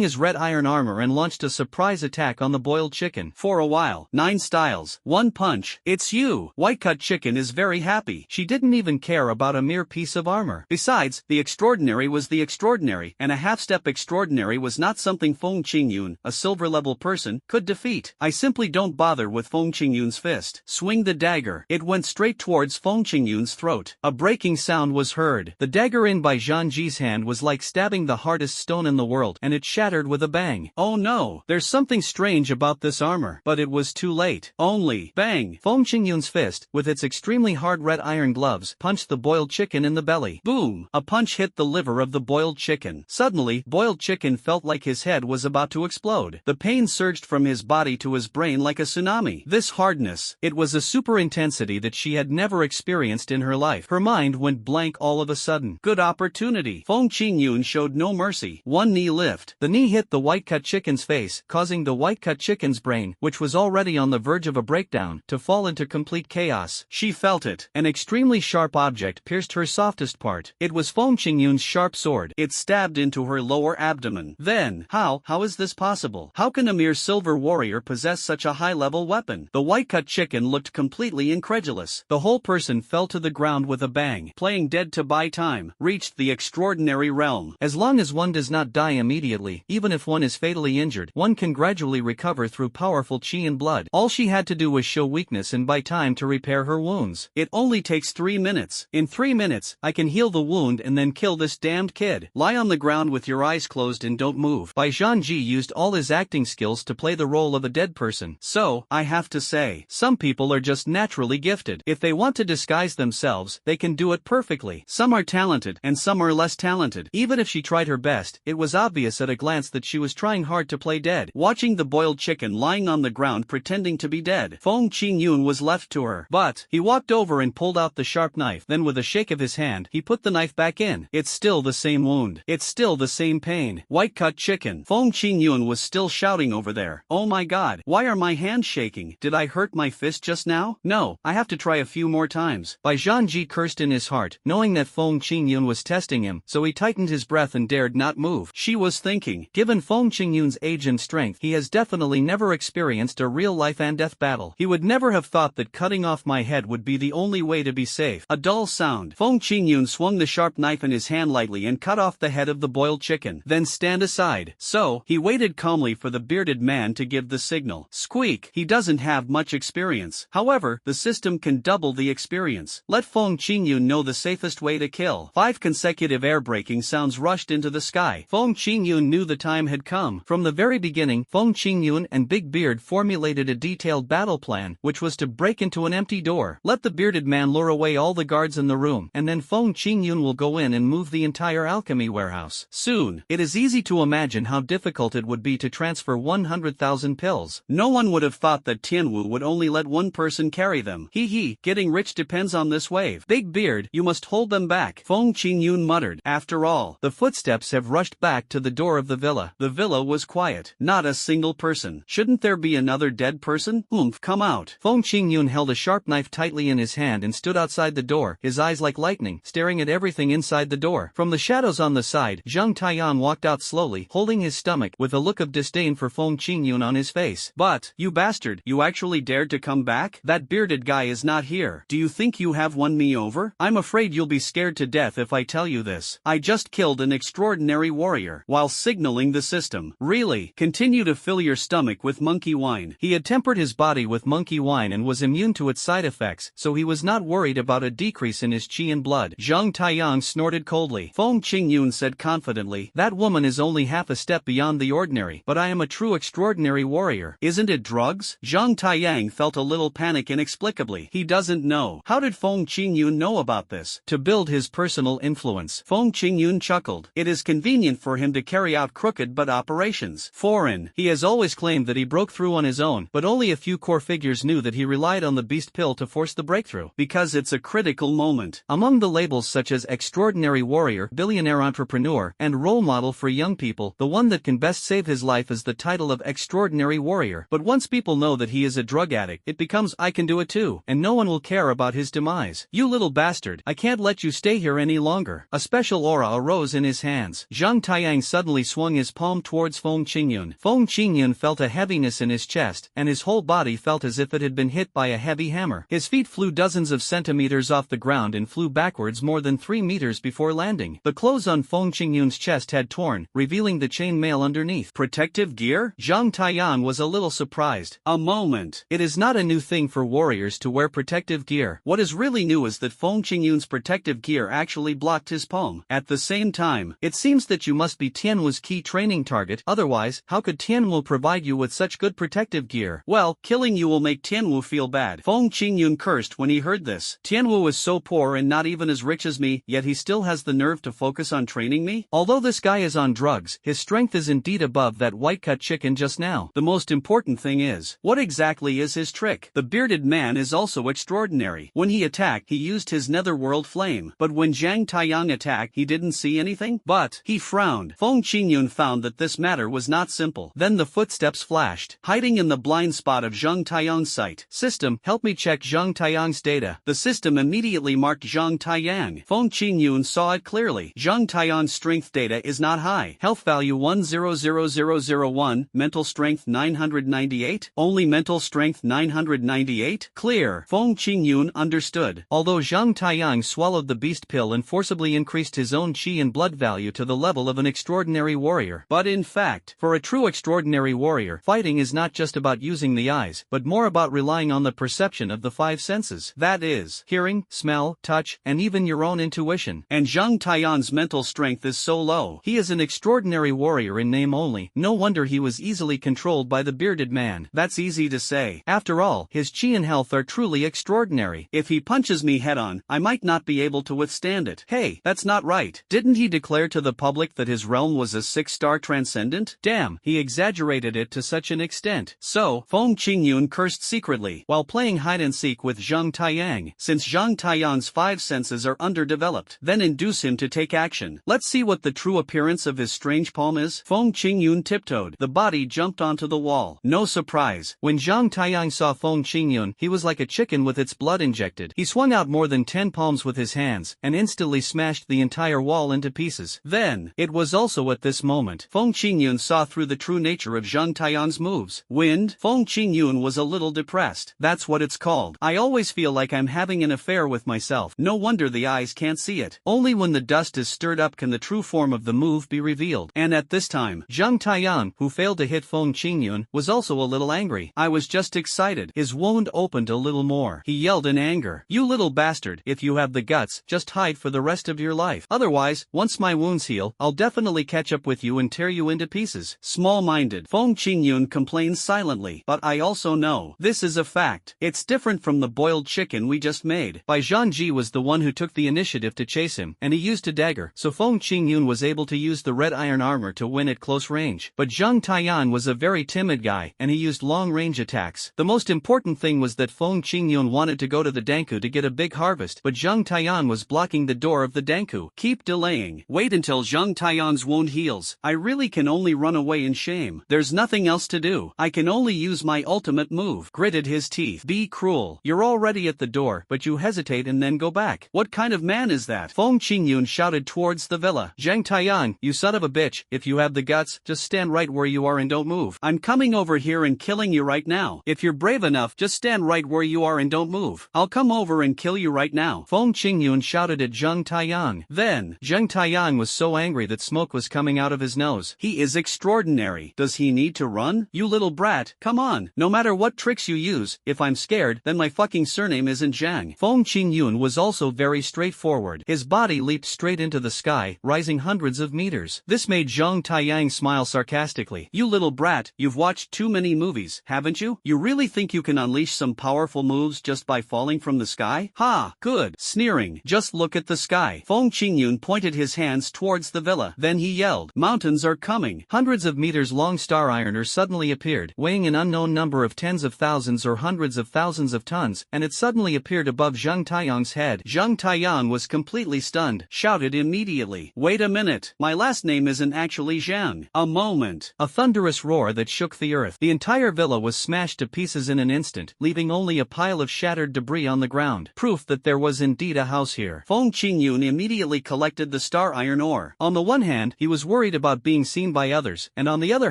his red iron armor and launched a surprise attack on the boiled chicken. For a while, 9 styles, 1 punch. It's you. White-cut chicken is very happy. She didn't even care about a mere piece of armor. Besides, the extraordinary was the extraordinary, and a half-step extraordinary was not something Feng Qingyun, a silver-level person, could defeat. I simply don't bother with Feng Qingyun's fist. Swing the dagger. It went straight towards Feng Qingyun's throat. A breaking sound was heard. The dagger in by Zhang Ji's hand was like stabbing the hardest stone in the world, and it shattered with a bang. Oh no, there's something strange about this armor. But it was too late. Only, bang! Feng Qingyun's fist, with its extremely hard red iron gloves, punched the boiled chicken in the belly. Boom! A punch hit the liver of the boiled chicken. Suddenly, boiled chicken felt like his head was about to explode. The pain surged from his body to his brain like a tsunami. This hardness, it was a super intensity that she had never experienced in her life. Her mind went blank all of a sudden. Good opportunity. Feng Qingyun showed no mercy. One knee lift. The knee hit the white-cut chicken's face, causing the white-cut chicken's brain, which was already on the verge of a breakdown, to fall into complete chaos. She felt it. An extremely sharp object pierced her softest part. It was Feng Qingyun's sharp sword. It stabbed into her lower abdomen. Then, how is this possible? How can a mere silver warrior possess such a high-level weapon? The white-cut chicken looked completely incredulous. The whole person fell to the ground with a bang. Playing dead to buy time, reached the extraordinary realm. As long as one does not die immediately, even if one is fatally injured, one can gradually recover through powerful qi and blood. All she had to do was show weakness and buy time to repair her wounds. It only takes 3 minutes. In 3 minutes, I can heal the wound and then kill this damned kid. Lie on the ground with your eyes closed and don't move. Bai Zhanji used all his acting skills to play the role of a dead person. So, I have to say, some people are just naturally gifted. If they want to disguise themselves, they can do it perfectly. Some are talented and some are less talented. Even if she tried her best, it was obvious at a glance that she was trying hard to play dead. Watching the boiled chicken lying on the ground pretending to be dead, Feng Qingyun was left to her. But, he walked over and pulled out the sharp knife. Then with a shake of his hand, he put the knife back in. It's still the same wound. It's still the same pain. White-cut chicken. Feng Qingyun was still shouting over there. Oh my god, why are my hands shaking? Did I hurt my fist just now? No, I have to try a few more times. Bai Zhanji cursed in his heart, knowing that Feng Qingyun was testing him, so he tightened his breath and dared not move. She was thinking, given Feng Qingyun's age and strength, he has definitely never experienced a real life and death battle. He would never have thought that cutting off my head would be the only way to be safe. A dull sound. Feng Qingyun swung the sharp knife in his hand lightly and cut off the head of the boiled chicken. Then stand aside. So, he waited calmly for the bearded man to give the signal. Squeak. He doesn't have much experience. However, the system can double the experience. Let Feng Qingyun know the safest way to kill. 5 consecutive air-breaking sounds rushed into the sky. Feng Qingyun knew the time had come. From the very beginning, Feng Qingyun and Big Beard formulated a detailed battle plan, which was to break into an empty door. Let the bearded man lure away all the guards in the room, and then Feng Qingyun will go in and move the entire alchemy warehouse. Soon, it is easy to imagine how difficult it would be to transfer 100,000 pills. No one would have thought that Tianwu would only let one person carry them. Hee, getting rich depends on this wave. Big Beard, you must hold them back, Feng Qingyun muttered. After all, the footsteps footsteps have rushed back to the door of the villa. The villa was quiet. Not a single person. Shouldn't there be another dead person? Oomph, come out. Feng Qingyun held a sharp knife tightly in his hand and stood outside the door, his eyes like lightning, staring at everything inside the door. From the shadows on the side, Zhang Taiyan walked out slowly, holding his stomach, with a look of disdain for Feng Qingyun on his face. But, you bastard, you actually dared to come back? That bearded guy is not here. Do you think you have won me over? I'm afraid you'll be scared to death if I tell you this. I just killed an extraordinary warrior, while signaling the system. Really? Continue to fill your stomach with monkey wine. He had tempered his body with monkey wine and was immune to its side effects, so he was not worried about a decrease in his qi and blood. Zhang Taiyang snorted coldly. Feng Qingyun said confidently, that woman is only half a step beyond the ordinary, but I am a true extraordinary warrior. Isn't it drugs? Zhang Taiyang felt a little panic inexplicably. He doesn't know. How did Feng Qingyun know about this? To build his personal influence. Feng Qingyun chuckled. It is convenient for him to carry out crooked but operations. Foreign. He has always claimed that he broke through on his own, but only a few core figures knew that he relied on the beast pill to force the breakthrough. Because it's a critical moment. Among the labels such as extraordinary warrior, billionaire entrepreneur, and role model for young people, the one that can best save his life is the title of extraordinary warrior. But once people know that he is a drug addict, it becomes I can do it too, and no one will care about his demise. You little bastard, I can't let you stay here any longer. A special aura arose in his hands. Zhang Taiyang suddenly swung his palm towards Feng Qingyun. Feng Qingyun felt a heaviness in his chest, and his whole body felt as if it had been hit by a heavy hammer. His feet flew dozens of centimeters off the ground and flew backwards more than 3 meters before landing. The clothes on Feng Qingyun's chest had torn, revealing the chain mail underneath. Protective gear? Zhang Taiyan was a little surprised. A moment. It is not a new thing for warriors to wear protective gear. What is really new is that Feng Qingyun's protective gear actually blocked his palm. At the same time, it seems that you must be Tianwu's key training target, otherwise, how could Tianwu provide you with such good protective gear? Well, killing you will make Tianwu feel bad. Feng Qingyun cursed when he heard this. Tianwu is so poor and not even as rich as me, yet he still has the nerve to focus on training me? Although this guy is on drugs, his strength is indeed above that white-cut chicken just now. The most important thing is, what exactly is his trick? The bearded man is also extraordinary. When he attacked, he used his netherworld flame. But when Zhang Taiyang attacked, he didn't see anything? But, he frowned. Feng Qingyun found that this matter was not simple. Then the footsteps flashed, hiding in the blind spot of Zhang Taiyang's sight. System, help me check Zhang Taiyang's data. The system immediately marked Zhang Taiyang. Feng Qingyun saw it clearly. Zhang Taiyang's strength data is not high. Health value 100001, mental strength 998, only mental strength 998? Clear. Feng Qingyun understood. Although Zhang Taiyang swallowed the beast pill and forcibly increased his own qi and blood value to the level of an extraordinary warrior. But in fact, for a true extraordinary warrior, fighting is not just about using the eyes, but more about relying on the perception of the 5 senses. That is, hearing, smell, touch, and even your own intuition. And Zhang Taiyang's mental strength is so low. He is an extraordinary warrior in name only. No wonder he was easily controlled by the bearded man. That's easy to say. After all, his qi and health are truly extraordinary. If he punches me head-on, I might not be able to withstand it. Hey, that's not right. Didn't he declare to the public that his realm was a 6-star transcendent? Damn, he exaggerated it to such an extent. So, Feng Qingyun cursed secretly, while playing hide-and-seek with Zhang Taiyang. Since Zhang Taiyang's 5 senses are underdeveloped, then induce him to take action. Let's see what the true appearance of his strange palm is. Feng Qingyun tiptoed. The body jumped onto the wall. No surprise. When Zhang Taiyang saw Feng Qingyun, he was like a chicken with its blood injected. He swung out more than 10 palms with his hands, and instantly smashed the entire wall into pieces. Then, it was also at this moment, Feng Qingyun saw through the true nature of Zhang Taiyang's moves. Wind? Feng Qingyun was a little depressed. That's what it's called. I always feel like I'm having an affair with myself. No wonder the eyes can't see it. Only when the dust is stirred up can the true form of the move be revealed. And at this time, Zhang Taiyang, who failed to hit Feng Qingyun, was also a little angry. I was just excited. His wound opened a little more. He yelled in anger. You little bastard, if you have the guts, just hide for the rest of your life. Otherwise, once my wounds heal, I'll definitely catch up with you and tear you into pieces. Small-minded. Feng Qingyun complains silently. But I also know. This is a fact. It's different from the boiled chicken we just made. Bai Zhanji was the one who took the initiative to chase him, and he used a dagger, so Feng Qingyun was able to use the red iron armor to win at close range. But Zhang Taiyan was a very timid guy, and he used long-range attacks. The most important thing was that Feng Qingyun wanted to go to the Danku to get a big harvest, but Zhang Taiyan was blocking the door of the Danku. Keep delaying. Wait until until Zheng Taiyang's wound heals. I really can only run away in shame. There's nothing else to do. I can only use my ultimate move. Gritted his teeth. Be cruel. You're already at the door, but you hesitate and then go back. What kind of man is that? Feng Qingyun shouted towards the villa. Zheng Taiyang, you son of a bitch, if you have the guts, just stand right where you are and don't move. I'm coming over here and killing you right now. If you're brave enough, just stand right where you are and don't move. I'll come over and kill you right now. Feng Qingyun shouted at Zheng Taiyang. Then, Zheng Taiyang was so angry that smoke was coming out of his nose. He is extraordinary. Does he need to run? You little brat, come on. No matter what tricks you use, if I'm scared, then my fucking surname isn't Zhang. Feng Qingyun was also very straightforward. His body leaped straight into the sky, rising hundreds of meters. This made Zheng Taiyang smile sarcastically. You little brat, you've watched too many movies, haven't you? You really think you can unleash some powerful moves just by falling from the sky? Ha, good. Sneering. Just look at the sky. Feng Qingyun pointed his hands towards the villa. Then he yelled, mountains are coming. Hundreds of meters long star ironer suddenly appeared, weighing an unknown number of tens of thousands or hundreds of thousands of tons, and it suddenly appeared above Zheng Taiyang's head. Zheng Taiyang was completely stunned, shouted immediately, wait a minute, my last name isn't actually Zhang. A moment. A thunderous roar that shook the earth. The entire villa was smashed to pieces in an instant, leaving only a pile of shattered debris on the ground. Proof that there was indeed a house here. Feng Qingyun immediately collected the star iron ore. On the one hand, he was worried about being seen by others, and on the other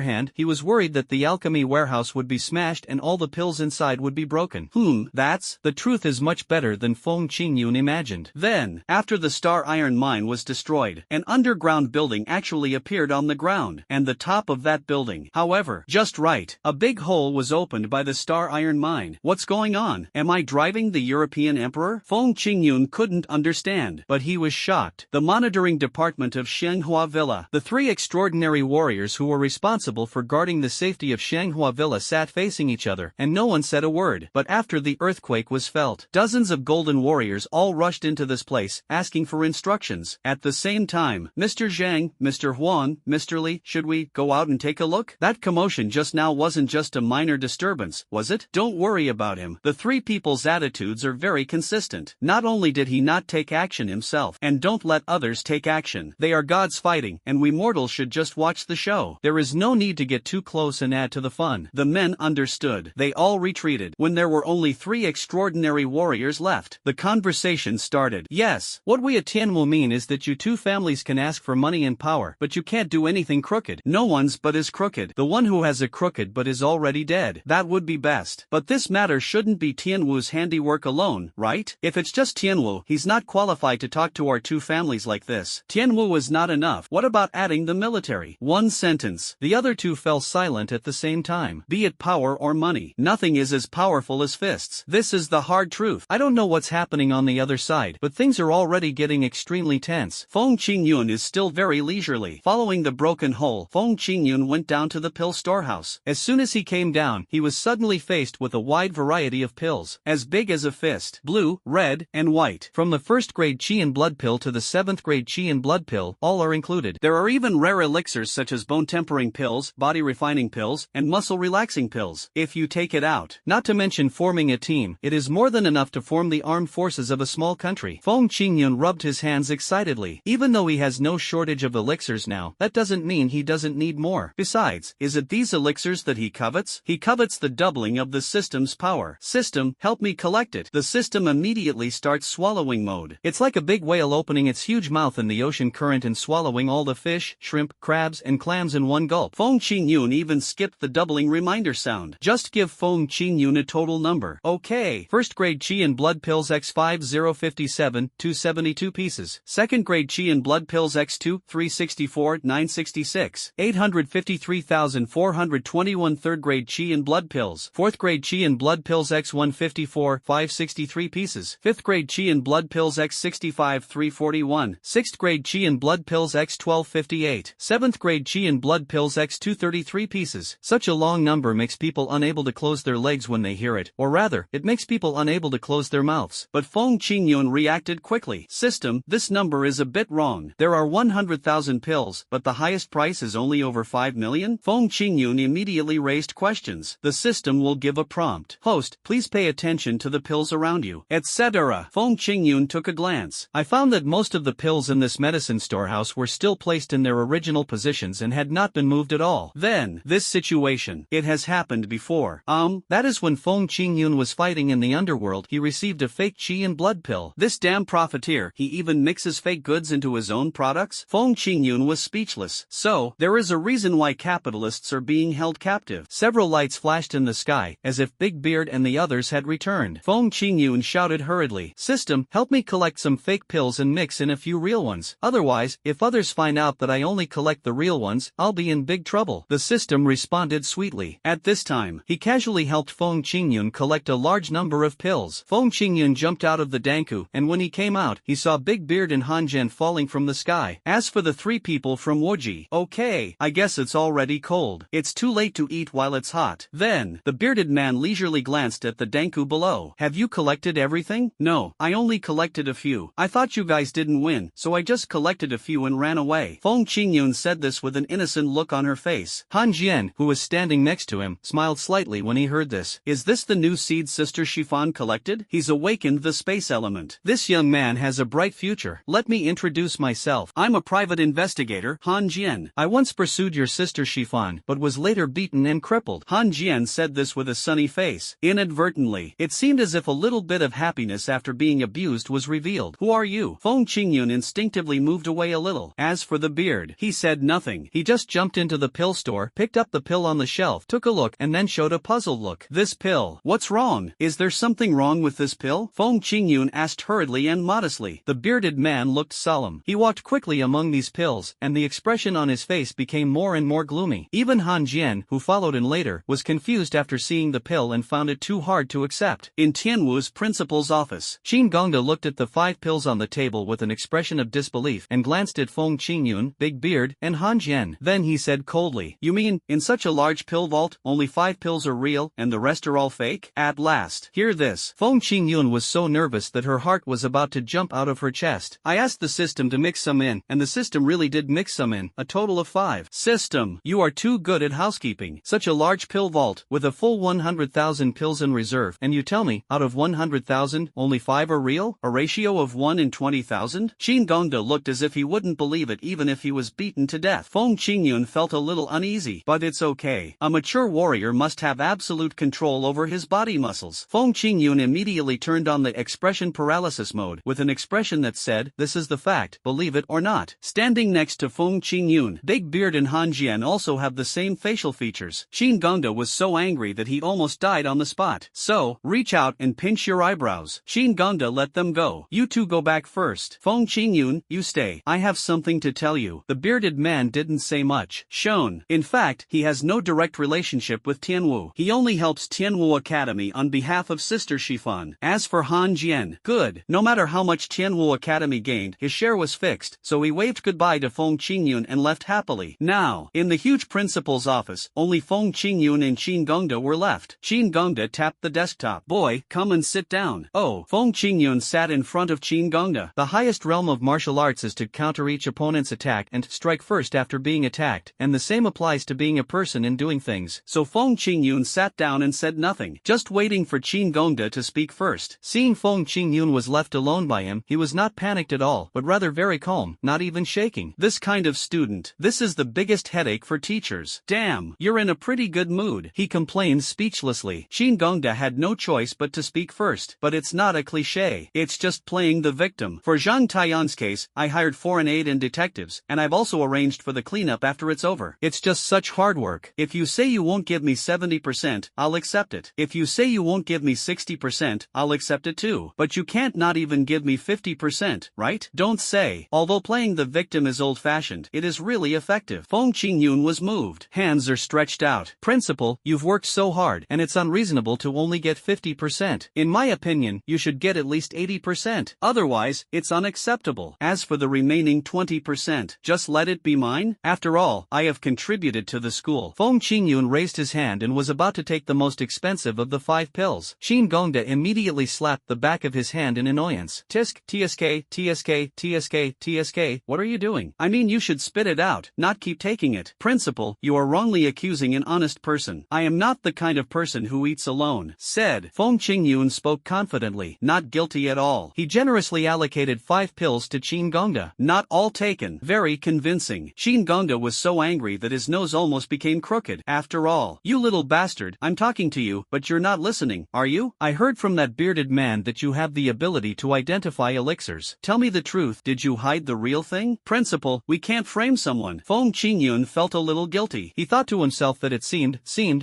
hand, he was worried that the alchemy warehouse would be smashed and all the pills inside would be broken. That's, the truth is much better than Feng Qingyun imagined. Then, after the star iron mine was destroyed, an underground building actually appeared on the ground, and the top of that building, however, just right, a big hole was opened by the star iron mine. What's going on? Am I driving the European emperor? Feng Qingyun couldn't understand, but he was shocked. The monitoring department of Shanghua Villa. The three extraordinary warriors who were responsible for guarding the safety of Shanghua Villa sat facing each other, and no one said a word. But after the earthquake was felt, dozens of golden warriors all rushed into this place, asking for instructions. At the same time, Mr. Zhang, Mr. Huan, Mr. Li, should we go out and take a look? That commotion just now wasn't just a minor disturbance, was it? Don't worry about him. The three people's attitudes are very consistent. Not only did he not take action himself, and don't let others take action. They are gods fighting, and we mortals should just watch the show. There is no need to get too close and add to the fun. The men understood. They all retreated. When there were only three extraordinary warriors left, the conversation started. Yes, what we at Tianwu mean is that you two families can ask for money and power, but you can't do anything crooked. No one's but is crooked. The one who has a crooked but is already dead. That would be best. But this matter shouldn't be Tianwu's handiwork alone, right? If it's just Tianwu, he's not qualified to talk to our two families like this. Tianwu is not enough. What about adding the military? One sentence. The other two fell silent at the same time. Be it power or money, nothing is as powerful as fists. This is the hard truth. I don't know what's happening on the other side, but things are already getting extremely tense. Feng Qingyun is still very leisurely. Following the broken hole, Feng Qingyun went down to the pill storehouse. As soon as he came down, he was suddenly faced with a wide variety of pills, as big as a fist, blue, red, and white. From the first grade Qi and blood pill to the 7th grade Qi and blood pill, all are included. There are even rare elixirs such as bone tempering pills, body refining pills, and muscle relaxing pills, if you take it out. Not to mention forming a team, it is more than enough to form the armed forces of a small country. Feng Qingyun rubbed his hands excitedly. Even though he has no shortage of elixirs now, that doesn't mean he doesn't need more. Besides, is it these elixirs that he covets? He covets the doubling of the system's power. System, help me collect it. The system immediately starts swallowing mode. It's like a big whale opening its huge mouth in the ocean current and swallowing all the fish, shrimp, crabs, and clams in one gulp. Feng Qingyun even skipped the doubling reminder sound. Just give Feng Qingyun a total number. Okay. First grade Qi and blood pills X5057, 272 pieces. Second grade Qi and blood pills X2, 364, 966. 853,421. Third grade Qi and blood pills. Fourth grade Qi and blood pills X154, 563 pieces. Fifth grade Qi and blood pills X65, 341. Sixth grade Qi and blood pills X1258. Seventh grade Qi and blood pills X233 pieces. Such a long number makes people unable to close their legs when they hear it, or rather, it makes people unable to close their mouths. But Feng Qingyun reacted quickly. System, this number is a bit wrong. There are 100,000 pills, but the highest price is only over 5 million? Feng Qingyun immediately raised questions. The system will give a prompt. Host, please pay attention to the pills around you, etc. Feng Qingyun took a glance. I found that most of the pills in this medicine medicine storehouse were still placed in their original positions and had not been moved at all. Then, this situation. It has happened before. That is when Feng Qingyun was fighting in the underworld, he received a fake qi and blood pill. This damn profiteer, he even mixes fake goods into his own products? Feng Qingyun was speechless. So, there is a reason why capitalists are being held captive. Several lights flashed in the sky, as if Big Beard and the others had returned. Feng Qingyun shouted hurriedly, "System, help me collect some fake pills and mix in a few real ones. Otherwise, if others find out that I only collect the real ones, I'll be in big trouble." The system responded sweetly. At this time, he casually helped Feng Qingyun collect a large number of pills. Feng Qingyun jumped out of the danku, and when he came out, he saw Big Beard and Han Jian falling from the sky. As for the three people from Woji, okay, I guess it's already cold. It's too late to eat while it's hot. Then, the bearded man leisurely glanced at the danku below. "Have you collected everything?" "No, I only collected a few. I thought you guys didn't win, so I just collected a few and ran away." Feng Qingyun said this with an innocent look on her face. Han Jian, who was standing next to him, smiled slightly when he heard this. "Is this the new seed Sister Chiffon collected? He's awakened the space element. This young man has a bright future. Let me introduce myself. I'm a private investigator, Han Jian. I once pursued your sister Chiffon, but was later beaten and crippled." Han Jian said this with a sunny face. Inadvertently, it seemed as if a little bit of happiness after being abused was revealed. "Who are you?" Feng Qingyun instinctively moved away a little. As for the beard, he said nothing. He just jumped into the pill store, picked up the pill on the shelf, took a look, and then showed a puzzled look. "This pill. What's wrong? Is there something wrong with this pill?" Feng Qingyun asked hurriedly and modestly. The bearded man looked solemn. He walked quickly among these pills, and the expression on his face became more and more gloomy. Even Han Jian, who followed in later, was confused after seeing the pill and found it too hard to accept. In Tianwu's principal's office, Qin Gongda looked at the 5 pills on the table with an expression of disbelief and glanced at Feng Qingyun, Big Beard, and Han Jian. Then he said coldly, "You mean, in such a large pill vault, only 5 pills are real and the rest are all fake?" At last, hear this. Feng Qingyun was so nervous that her heart was about to jump out of her chest. "I asked the system to mix some in, and the system really did mix some in, a total of 5. System, you are too good at housekeeping. Such a large pill vault, with a full 100,000 pills in reserve, and you tell me, out of 100,000, only 5 are real? A ratio of 1 in 20,000? Qin Gongda looked as if he wouldn't believe it even if he was beaten to death. Feng Qingyun felt a little uneasy, but it's okay. A mature warrior must have absolute control over his body muscles. Feng Qingyun immediately turned on the expression paralysis mode, with an expression that said, "This is the fact, believe it or not." Standing next to Feng Qingyun, Big Beard and Han Jian also have the same facial features. Qin Gongda was so angry that he almost died on the spot. "So, reach out and pinch your eyebrows." Qin Gongda let them go. "You two go back first. Feng Qingyun, you stay. I have something to tell you." The bearded man didn't say much. Shown. In fact, he has no direct relationship with Tianwu. He only helps Tianwu Academy on behalf of Sister Chiffon. As for Han Jian, good. No matter how much Tianwu Academy gained, his share was fixed, so he waved goodbye to Feng Qingyun and left happily. Now, in the huge principal's office, only Feng Qingyun and Qin Gongda were left. Qin Gongda tapped the desktop. "Boy, come and sit down." Oh, Feng Qingyun sat in front of Qin Gongda. The highest realm of martial arts is to counter each opponent's attack and strike first after being attacked, and the same applies to being a person and doing things. So Feng Qingyun sat down and said nothing, just waiting for Qin Gongda to speak first. Seeing Feng Qingyun was left alone by him, he was not panicked at all, but rather very calm, not even shaking. "This kind of student, this is the biggest headache for teachers. Damn, you're in a pretty good mood," he complained speechlessly. Qin Gongda had no choice but to speak first. "But it's not a cliché. It's just playing the victim. For Zhang Taiyan's case, I hired foreign aid and detectives, and I've also arranged for the cleanup after it's over. It's just such hard work. If you say you won't give me 70%, I'll accept it. If you say you won't give me 60%, I'll accept it too. But you can't not even give me 50%, right? Don't say." Although playing the victim is old-fashioned, it is really effective. Feng Qingyun was moved. Hands are stretched out. "Principal, you've worked so hard, and it's unreasonable to only get 50%. In my opinion, you should get at least 80%. Otherwise, it's unacceptable. As for the remaining 20%, just let it be mine. After all, I have contributed to the school." Feng Qingyun raised his hand and was about to take the most expensive of the 5 pills. Qin Gongda immediately slapped the back of his hand in annoyance. "Tisk, TSK, TSK, TSK, TSK, what are you doing? I mean, you should spit it out, not keep taking it." "Principal, you are wrongly accusing an honest person. I am not the kind of person who eats alone," said. Feng Qingyun spoke confidently, not guilty at all. He generously allocated 5 pills to Qin Gongda. Gongda, not all taken. Very convincing. Shin Gongda was so angry that his nose almost became crooked. After all, you little bastard, I'm talking to you, but you're not listening, are you? I heard from that bearded man that you have the ability to identify elixirs. Tell me the truth, did you hide the real thing? Principal, we can't frame someone. Feng Qingyun felt a little guilty. He thought to himself that it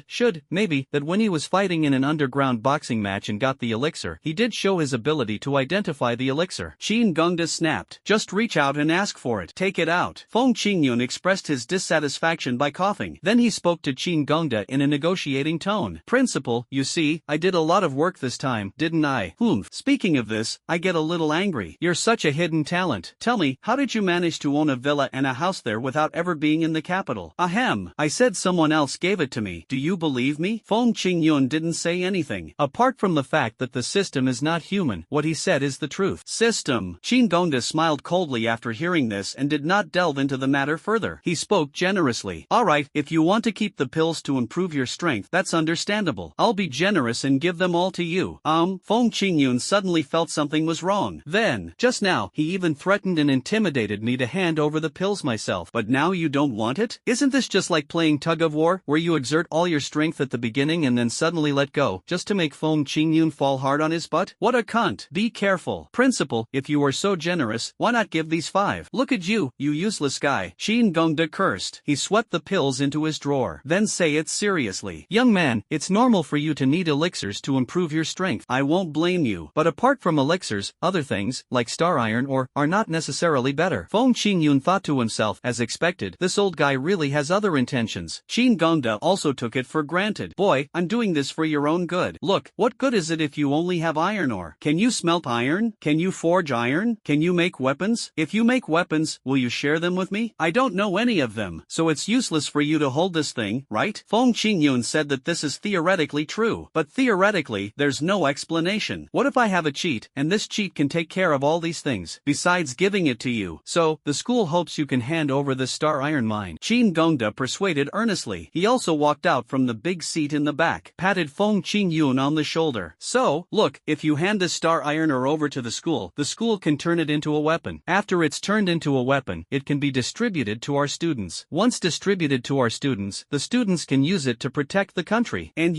should, maybe, that when he was fighting in an underground boxing match and got the elixir, he did show his ability to identify the elixir. Shin Gongda snapped. Just reach out and ask for it. Take it out. Feng Qingyun expressed his dissatisfaction by coughing. Then he spoke to Shin Gongda in a negotiating tone. Principal, you see, I did a lot of work this time, didn't I? Speaking of this, I get a little angry. You're such a hidden talent. Tell me, how did you manage to own a villa and a house there without ever being in the capital? Ahem. I said someone else gave it to me. Do you believe me? Feng Qingyun didn't say anything. Apart from the fact that the system is not human, what he said is the truth. System. Shin Gongda smiled coldly after hearing this and did not delve into the matter further. He spoke generously. Alright, if you want to keep the pills to improve your strength, that's understandable. I'll be generous and give them all to you. Feng Qingyun suddenly felt something was wrong. Then, just now, he even threatened and intimidated me to hand over the pills myself. But now you don't want it? Isn't this just like playing tug-of-war, where you exert all your strength at the beginning and then suddenly let go, just to make Feng Qingyun fall hard on his butt? What a cunt. Be careful. Principal, if you are so generous, why not give these 5? Look at you, you useless guy. Shin Gongda cursed. He swept the pills into his drawer. Then say it seriously. Young man, it's normal for you to need elixirs to improve your strength. I won't blame you. But apart from elixirs, other things, like star iron are not necessarily better. Feng Qingyun thought to himself, as expected, this old guy really has other intentions. Shin Gongda also took it for granted. Boy, I'm doing this for your own good. Look, what good is it if you only have iron ore? Can you smelt iron? Can you forge iron? Can you make weapons? If you make weapons, will you share them with me? I don't know any of them, so it's useless for you to hold this thing, right? Feng Qingyun said that this is theoretically true, but theoretically, there's no explanation. What if I have a cheat, and this cheat can take care of all these things, besides giving it to you? So, the school hopes you can hand over the star iron mine. Shin Gongda persuaded earnestly. He also walked out from the big seat in the back, patted Feng Qingyun on the shoulder. So, look, if you hand this star iron ore over to the school can turn it into a weapon. After it's turned into a weapon, it can be distributed to our students. Once distributed to our students, the students can use it to protect the country. And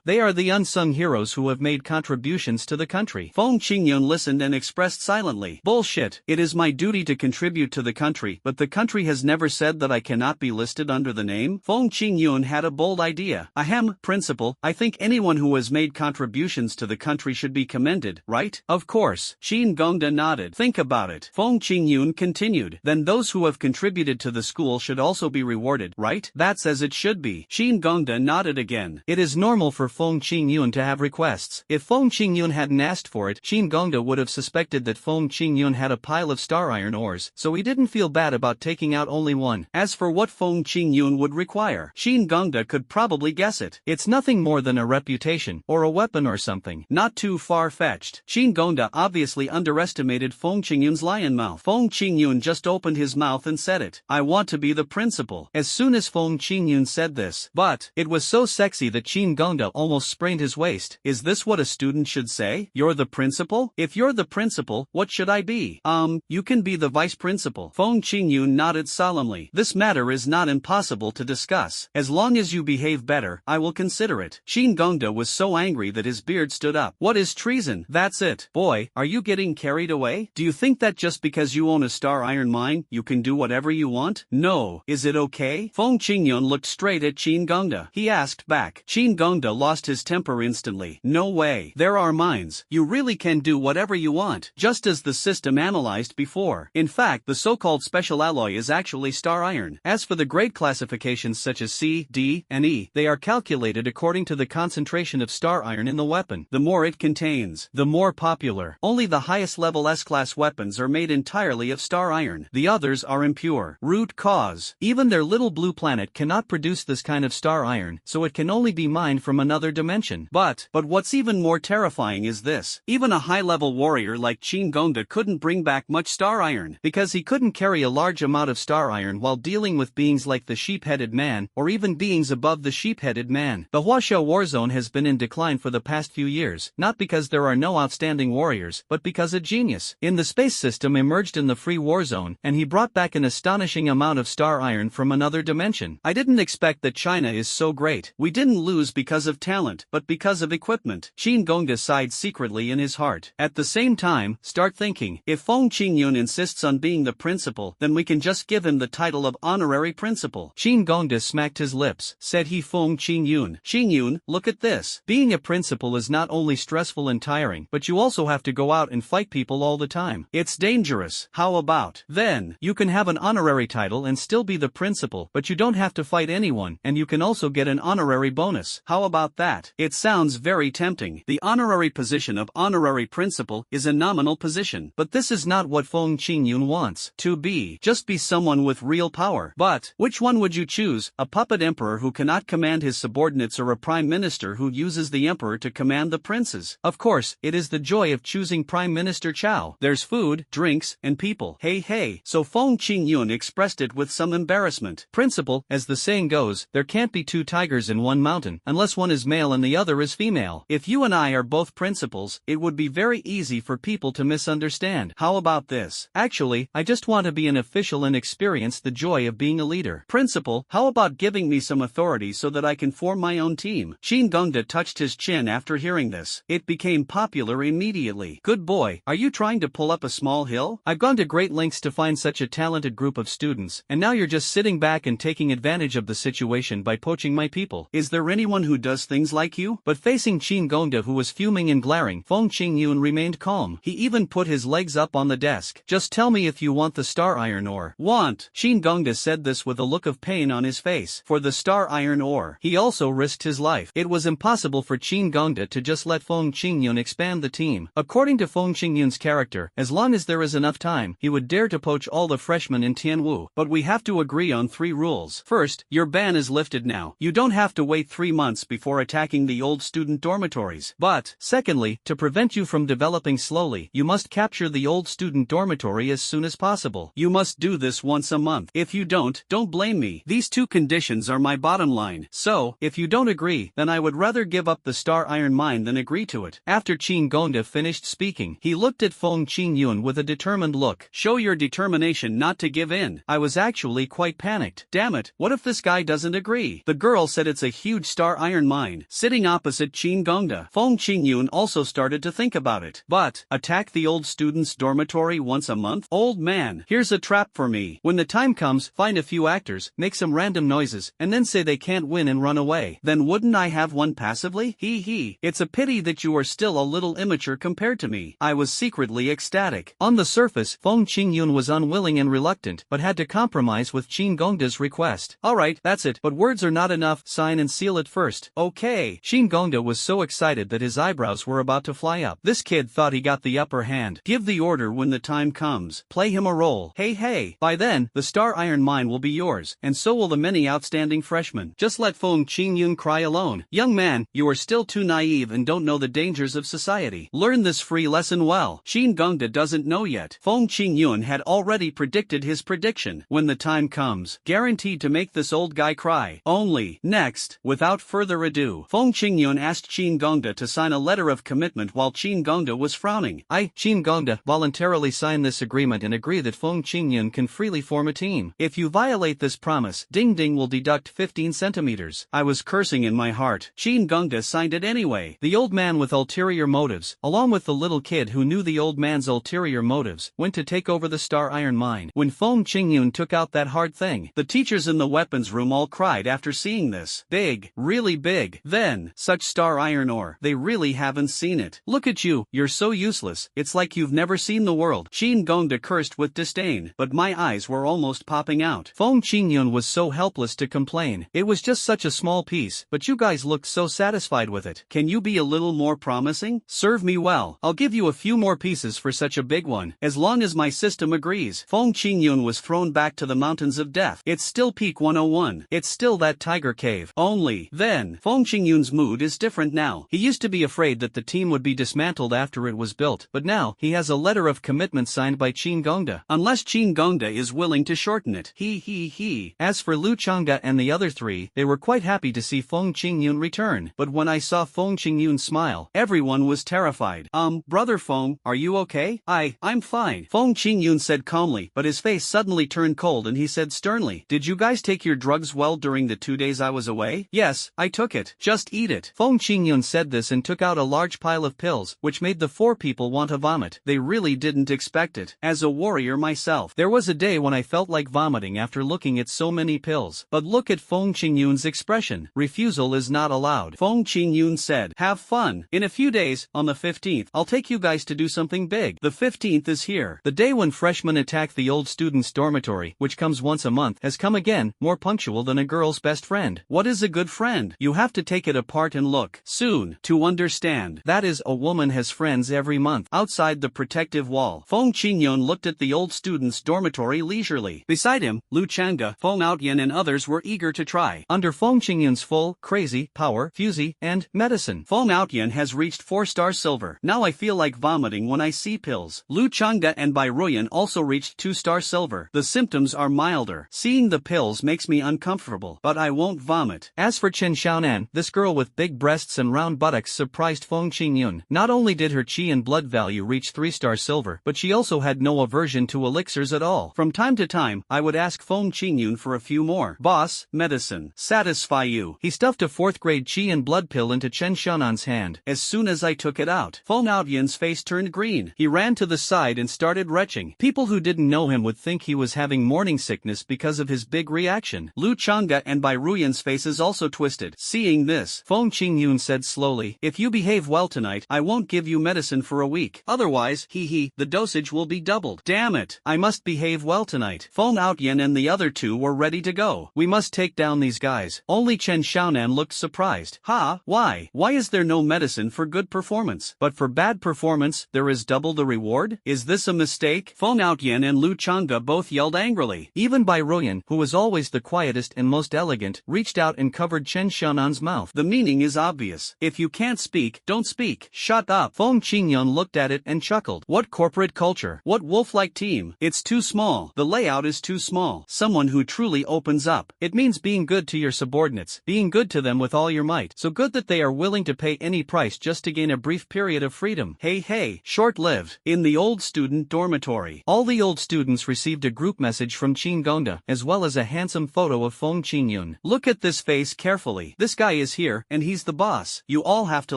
they are the unsung heroes who have made contributions to the country. Feng Qingyun listened and expressed silently. Bullshit. It is my duty to contribute to the country, but the country has never said that I cannot be listed under the name. Feng Qingyun had a bold idea. Ahem, principal, I think anyone who has made contributions to the country should be commended, right? Of course. Shin Gongda nodded. Think about it. Feng Qingyun continued. Then those who have contributed to the school should also be rewarded, right? That's as it should be. Shin Gongda nodded again. It is normal for Feng Qingyun to have requests. If Feng Qingyun hadn't asked for it, Shin Gongda would have suspected that Feng Qingyun had a pile of star iron ores, so he didn't feel bad about taking out only one. As for what Feng Qingyun would require, Shin Gongda could probably guess it. It's nothing more than a reputation, or a weapon or something. Not too far-fetched. Shin Gongda obviously underestimated Feng Qingyun's lion mouth. Feng Qingyun just opened his mouth and said it. I want to be the principal. As soon as Feng Qingyun said this, but it was so sexy that Shin Gongda almost sprained his waist. Is this what a student should say? You're the principal? If you're the principal, what should I be? You can be the vice principal. Feng Qingyun nodded solemnly. This matter is not impossible to discuss. As long as you behave better, I will consider it. Shin Gongda was so angry that his beard stood up. What is treason? That's it. Boy, are you getting carried away? Do you think that just because you own a star iron mine, you can do whatever you want? No. Is it okay? Feng Qingyun looked straight at Shin Gongda. He asked back. Shin Gongda lost his temper instantly. No way. There are mines. You really can do whatever you want, just as the system analyzed before. In fact, the so-called special alloy is actually star iron. As for the grade classifications such as C, D, and E, they are calculated according to the concentration of star iron in the weapon. The more it contains, the more popular. Only the highest level S-class weapons are made entirely of star iron. The others are impure. Root cause. Even their little blue planet cannot produce this kind of star iron, so it can only be mined from another dimension. But what's even more terrifying is this. Even a high-level warrior like Shin Gongda couldn't bring back much star iron, because he couldn't carry a large amount of star iron while dealing with beings like the sheep-headed man, or even beings above the sheep-headed man. The Huaxiao war zone has been in decline for the past few years, not because there are no outstanding warriors, but because a genius in the space system emerged emerged in the free war zone, and he brought back an astonishing amount of star iron from another dimension. I didn't expect that China is so great. We didn't lose because of talent, but because of equipment. Qin Gongda sighed secretly in his heart. At the same time, start thinking, if Feng Qingyun insists on being the principal, then we can just give him the title of honorary principal. Qin Gongda smacked his lips. Said he, Feng Qingyun. Qingyun, look at this. Being a principal is not only stressful and tiring, but you also have to go out and fight people all the time. It's dangerous. How about, then, you can have an honorary title and still be the principal, but you don't have to fight anyone, and you can also get an honorary bonus. How about that? It sounds very tempting. The honorary position of honorary principal is a nominal position, but this is not what Feng Qingyun wants to be. Just be someone with real power. But, which one would you choose? A puppet emperor who cannot command his subordinates, or a prime minister who uses the emperor to command the princes? Of course, it is the joy of choosing Prime Minister Chow. There's food, drinks, and people. Hey. So Feng Qingyun expressed it with some embarrassment. Principal, as the saying goes, there can't be two tigers in one mountain, unless one is male and the other is female. If you and I are both principals, it would be very easy for people to misunderstand. How about this? Actually, I just want to be an official and experience the joy of being a leader. Principal, how about giving me some authority so that I can form my own team? Qin Gongda touched his chin after hearing this. It became popular immediately. Good boy, are you trying to pull up a small hill? I've gone to great lengths to find such a talented group of students, and now you're just sitting back and taking advantage of the situation by poaching my people. Is there anyone who does things like you? But facing Qin Gongda, who was fuming and glaring, Feng Qingyun remained calm. He even put his legs up on the desk. Just tell me if you want the star iron ore. Want? Qin Gongda said this with a look of pain on his face. For the star iron ore, he also risked his life. It was impossible for Qin Gongda to just let Feng Qingyun expand the team. According to Feng Qingyun's character, as long as there is enough time, he would dare to poach all the freshmen in Tianwu. But we have to agree on 3 rules. First, your ban is lifted now. You don't have to wait 3 months before attacking the old student dormitories. But, secondly, to prevent you from developing slowly, you must capture the old student dormitory as soon as possible. You must do this once a month. If you don't blame me. These 2 conditions are my bottom line. So, if you don't agree, then I would rather give up the star iron mine than agree to it. After Qin Gongda finished speaking, he looked at Feng Qingyun with a determined look. Show your determination not to give in. I was actually quite panicked. Damn it, what if this guy doesn't agree? The girl said it's a huge star iron mine, sitting opposite Qin Gongda. Feng Qingyun also started to think about it. But, attack the old students' dormitory once a month? Old man, here's a trap for me. When the time comes, find a few actors, make some random noises, and then say they can't win and run away. Then wouldn't I have won passively? Hee. It's a pity that you are still a little immature compared to me. I was secretly ecstatic. On the surface, Feng Qingyun was unwilling and reluctant, but had to compromise with Qin Gongda's request. Alright, that's it, but words are not enough, sign and seal it first. Okay. Qin Gongda was so excited that his eyebrows were about to fly up. This kid thought he got the upper hand. Give the order when the time comes. Play him a role. Hey. By then, the star iron mine will be yours, and so will the many outstanding freshmen. Just let Feng Qingyun cry alone. Young man, you are still too naive and don't know the dangers of society. Learn this free lesson well. Qin Gongda doesn't know yet. Feng Qingyun had already predicted his prediction. When the time comes, guaranteed to make this old guy cry. Only. Next, without further ado, Feng Qingyun asked Qin Gongda to sign a letter of commitment while Qin Gongda was frowning. Qin Gongda, voluntarily sign this agreement and agree that Feng Qingyun can freely form a team. If you violate this promise, Ding Ding will deduct 15 centimeters. I was cursing in my heart. Qin Gongda signed it anyway. The old man with ulterior motives, along with the little kid who knew the old man's ulterior motives, went to take over the star iron mine. When Feng Qingyun took out that hard thing, the teachers in the weapons room all cried after seeing this. Big, really big. Then, such star iron ore, they really haven't seen it. Look at you, you're so useless, it's like you've never seen the world. Qin Gongda cursed with disdain, but my eyes were almost popping out. Feng Qingyun was so helpless to complain. It was just such a small piece, but you guys looked so satisfied with it. Can you be a little more promising? Serve me well. I'll give you a few more pieces for such a big one, as long as my system agrees. Feng Qingyun was thrown back to the mountains of death. It's still peak 101. It's still that tiger cave. Only, then, Feng Qingyun's mood is different now. He used to be afraid that the team would be dismantled after it was built, but now, he has a letter of commitment signed by Qin Gongda. Unless Qin Gongda is willing to shorten it. He. As for Lu Changda and the other 3, they were quite happy to see Feng Qingyun return. But when I saw Feng Qingyun smile, everyone was terrified. Brother Feng, are you okay? I'm fine. fine, Feng Qingyun said calmly, but his face suddenly turned cold and he said sternly, did you guys take your drugs well during the 2 days I was away? Yes, I took it. Just eat it. Feng Qingyun said this and took out a large pile of pills, which made the 4 people want to vomit. They really didn't expect it. As a warrior myself, there was a day when I felt like vomiting after looking at so many pills. But look at Feng Qingyun's expression. Refusal is not allowed. Feng Qingyun said, have fun. In a few days, on the 15th, I'll take you guys to do something big. The 15th is here. The day when freshmen attack the old students' dormitory, which comes once a month, has come again, more punctual than a girl's best friend. What is a good friend? You have to take it apart and look. Soon, to understand. That is, a woman has friends every month, outside the protective wall. Feng Qingyun looked at the old students' dormitory leisurely. Beside him, Lu Changde, Feng Outyan and others were eager to try. Under Feng Qingyun's full, crazy, power, fusy, and medicine, Feng Outyan has reached 4-star silver. Now I feel like vomiting when I see pills. Lu Changde and Bai Ruyan also reached 2-star silver. The symptoms are milder. Seeing the pills makes me uncomfortable, but I won't vomit. As for Chen Xiaonan, this girl with big breasts and round buttocks surprised Feng Qingyun. Not only did her qi and blood value reach 3-star silver, but she also had no aversion to elixirs at all. From time to time, I would ask Feng Qingyun for a few more. Boss, medicine. Satisfy you. He stuffed a 4th-grade qi and blood pill into Chen Xiaonan's hand. As soon as I took it out, Feng Outyan's face turned green. He ran to the side and started retching. People who didn't know him would think he was having morning sickness because of his big reaction. Lu Changde and Bai Ruyan's faces also twisted. Seeing this, Feng Qingyun said slowly, if you behave well tonight, I won't give you medicine for a week. Otherwise, the dosage will be doubled. Damn it, I must behave well tonight. Feng Outyan and the other 2 were ready to go. We must take down these guys. Only Chen Xiaonan looked surprised. Ha, why? Why is there no medicine for good performance? But for bad performance, there is double the reward? Is this a mistake? Feng Outyan and Lu Changde both yelled angrily. Even Bai Ruyan, who was always the quietest and most elegant, reached out and covered Chen Xiaonan's mouth. The meaning is obvious. If you can't speak, don't speak. Shut up. Feng Qingyun looked at it and chuckled. What corporate culture? What wolf-like team? It's too small. The layout is too small. Someone who truly opens up. It means being good to your subordinates, being good to them with all your might. So good that they are willing to pay any price just to gain a brief period of freedom. Hey, short-lived. In the old student dormitory, all the old students received a group message from Qin Gongda, as well as a handsome photo of Feng Qingyun. Look at this face carefully. This guy is here, and he's the boss. You all have to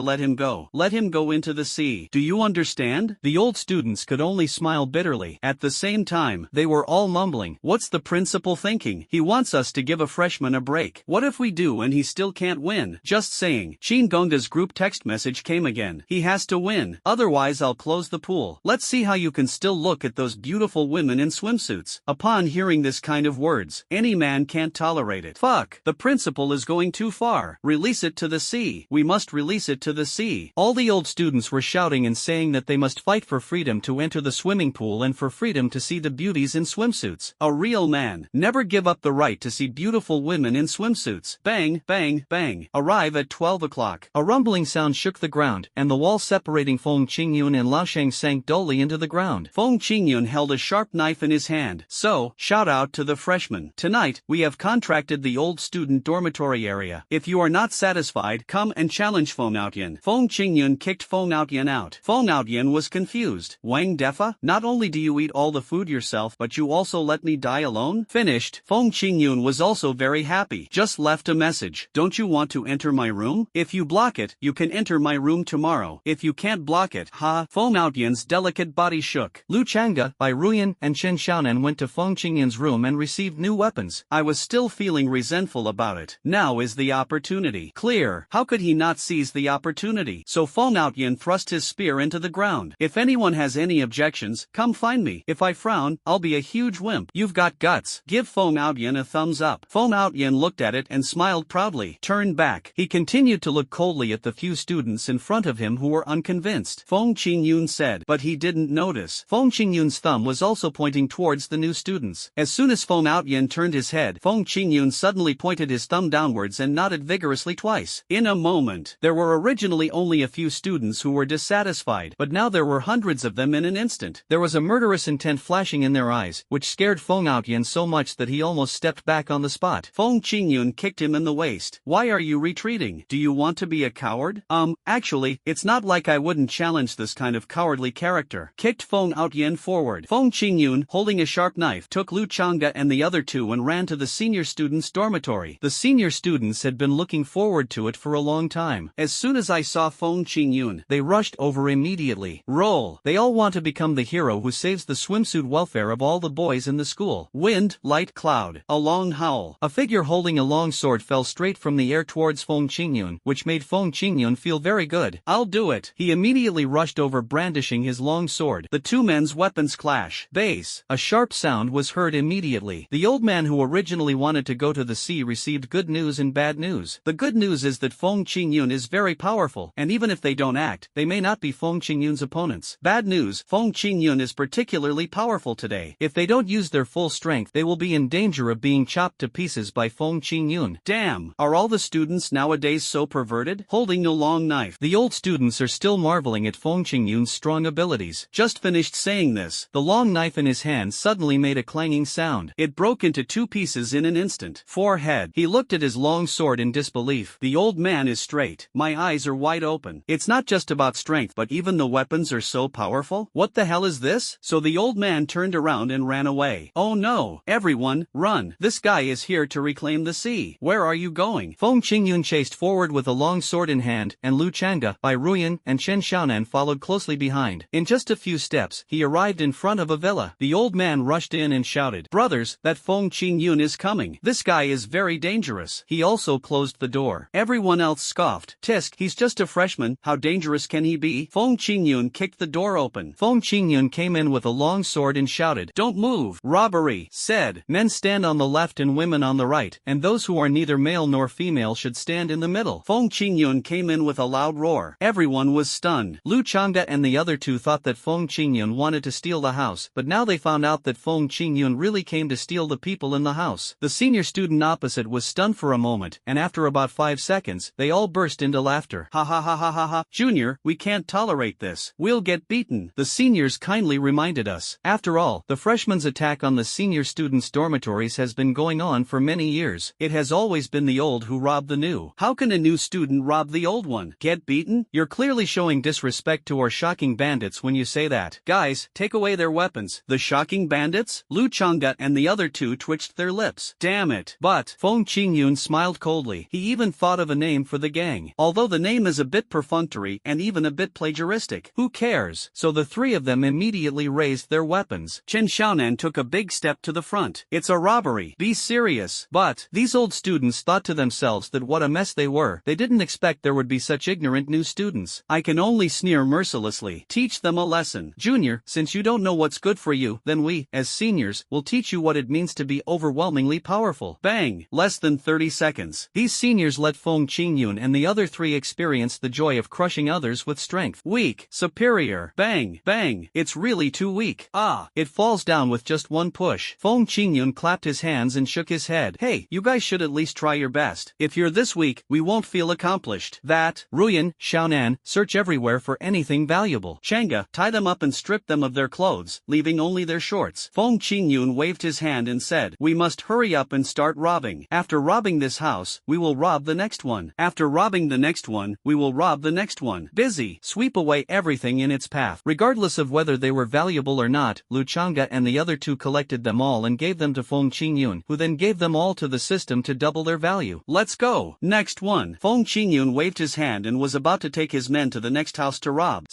let him go. Let him go into the sea. Do you understand? The old students could only smile bitterly. At the same time, they were all mumbling. What's the principal thinking? He wants us to give a freshman a break. What if we do and he still can't win? Just saying. Qin Gongda's group text message came again. He has to win. Otherwise I'll close the pool. Let's see how you can still look at those beautiful women in swimsuits. Upon hearing this kind of words, any man can't tolerate it. Fuck. The principal is going too far. Release it to the sea. We must release it to the sea. All the old students were shouting and saying that they must fight for freedom to enter the swimming pool and for freedom to see the beauties in swimsuits. A real man. Never give up the right to see beautiful women in swimsuits. Bang, bang, bang. Arrive at 12 o'clock. A rumbling sound shook the ground, and the wall separating Feng Qingyun and Lao Sheng sank dully into the ground. Feng Qingyun held a sharp knife in his hand. So, shout out to the freshmen. Tonight, we have contracted the old student dormitory area. If you are not satisfied, come and challenge Feng Outyan. Feng Qingyun kicked Feng Outyan out. Feng Outyan was confused. Wang Defa? Not only do you eat all the food yourself, but you also let me die alone? Finished. Feng Qingyun was also very happy. Just left a message. Don't you want to enter my room? If you block it, you can enter my room tomorrow. If you can't block it, Feng Outyan's delicate body shook. Lu Changde, Bai Ruyan, and Chen Xiaonan went to Feng Qingyun's room and received new weapons. I was still feeling resentful about it. Now is the opportunity. Clear. How could he not seize the opportunity? So Feng Outyan thrust his spear into the ground. If anyone has any objections, come find me. If I frown, I'll be a huge wimp. You've got guts. Give Feng Outyan a thumbs up. Feng Outyan looked at it and smiled proudly. Turned back. He continued to look coldly at the few students in front of him who were unconvinced. Feng Qingyun said, but he didn't notice. Feng Qingyun's thumb was also pointing towards the new students. As soon as Feng Outyan turned his head, Feng Qingyun suddenly pointed his thumb downwards and nodded vigorously twice. In a moment, there were originally only a few students who were dissatisfied, but now there were hundreds of them in an instant. There was a murderous intent flashing in their eyes, which scared Feng Outyan so much that he almost stepped back on the spot. Feng Qingyun kicked him in the waist. Why are you retreating? Do you want to be a coward? Actually, it's not like I wouldn't challenge this kind of cowardly character. Kicked Feng Feng Outyen forward. Feng Qingyun, holding a sharp knife, took Lu Changde and the other two and ran to the senior students' dormitory. The senior students had been looking forward to it for a long time. As soon as I saw Feng Qingyun, they rushed over immediately. Roll. They all want to become the hero who saves the swimsuit welfare of all the boys in the school. Wind, light, cloud. A long howl. A figure holding a long sword fell straight from the air towards Feng Qingyun, which made Feng Qingyun feel very good. I'll do it. He immediately rushed over, brandishing his long sword. The two men's weapons clash. Base. A sharp sound was heard immediately. The old man who originally wanted to go to the sea received good news and bad news. The good news is that Feng Qingyun is very powerful, and even if they don't act, they may not be Feng Qingyun's opponents. Bad news, Feng Qingyun is particularly powerful today. If they don't use their full strength, they will be in danger of being chopped to pieces by Feng Qingyun. Damn, are all the students nowadays so perverted? Holding a long knife. The old students are still marveling at Feng Qingyun's strong abilities. Just finished saying this, the long knife in his hand suddenly made a clanging sound. It broke into two pieces in an instant. Forehead. He looked at his long sword in disbelief. The old man is straight. My eyes are wide open. It's not just about strength, but even the weapons are so powerful. What the hell is this? So the old man turned around and ran away. Oh no. Everyone, run. This guy is here to reclaim the sea. Where are you going? Feng Qingyun chased forward with a long sword in hand, and Lu Changde, Bai Ruyan, and Chen Xiaonan followed closely behind. In just a few steps, he arrived in front of a villa. The old man rushed in and shouted, "Brothers, that Feng Qingyun is coming. This guy is very dangerous." He also closed the door. Everyone else scoffed. "Tisk, he's just a freshman, how dangerous can he be?" Feng Qingyun kicked the door open. Feng Qingyun came in with a long sword and shouted, "Don't move. Robbery," said. "Men stand on the left and women on the right, and those who are neither male nor female should stand in the middle." Feng Qingyun came in with a loud roar. Everyone was stunned. Lu Changde and the other two thought that Feng Qingyun wanted to steal the house, but now they found out that Feng Qingyun really came to steal the people in the house. The senior student opposite was stunned for a moment, and after about 5 seconds, they all burst into laughter. "Ha ha ha ha ha ha. Junior, we can't tolerate this. We'll get beaten," the seniors kindly reminded us. After all, the freshmen's attack on the senior students' dormitories has been going on for many years. It has always been the old who rob the new. How can a new student rob the old one? Get beaten? You're clearly showing disrespect to our shocking bandits when you say that. Guys, take away their weapons. The shocking bandits? Lu Changde and the other two twitched their lips. Damn it. But Feng Qingyun smiled coldly. He even thought of a name for the gang. Although the name is a bit perfunctory and even a bit plagiaristic. Who cares? So the three of them immediately raised their weapons. Chen Xiaonan took a big step to the front. "It's a robbery. Be serious." But these old students thought to themselves that what a mess they were. They didn't expect there would be such ignorant new students. I can only sneer mercilessly. Teach them a lesson. Junior, since you don't know what's good for you, then we, as seniors, will teach you what it means to be overwhelmingly powerful. Bang! Less than 30 seconds. These seniors let Feng Qingyun and the other three experience the joy of crushing others with strength. Weak. Superior. Bang! Bang! It's really too weak. Ah! It falls down with just one push. Feng Qingyun clapped his hands and shook his head. Hey, you guys should at least try your best. If you're this weak, we won't feel accomplished. That, Ruyan, Xiaonan, search everywhere for anything valuable. Changde, tie them up and strip them of their clothes, leaving only their shorts. Feng Qingyun waved his hand and said, "We must hurry up and start robbing. After robbing this house, we will rob the next one. After robbing the next one, we will rob the next one. Busy. Sweep away everything in its path." Regardless of whether they were valuable or not, Lu Changde and the other two collected them all and gave them to Feng Qingyun, who then gave them all to the system to double their value. "Let's go. Next one." Feng Qingyun waved his hand and was about to take his men to the next house to rob.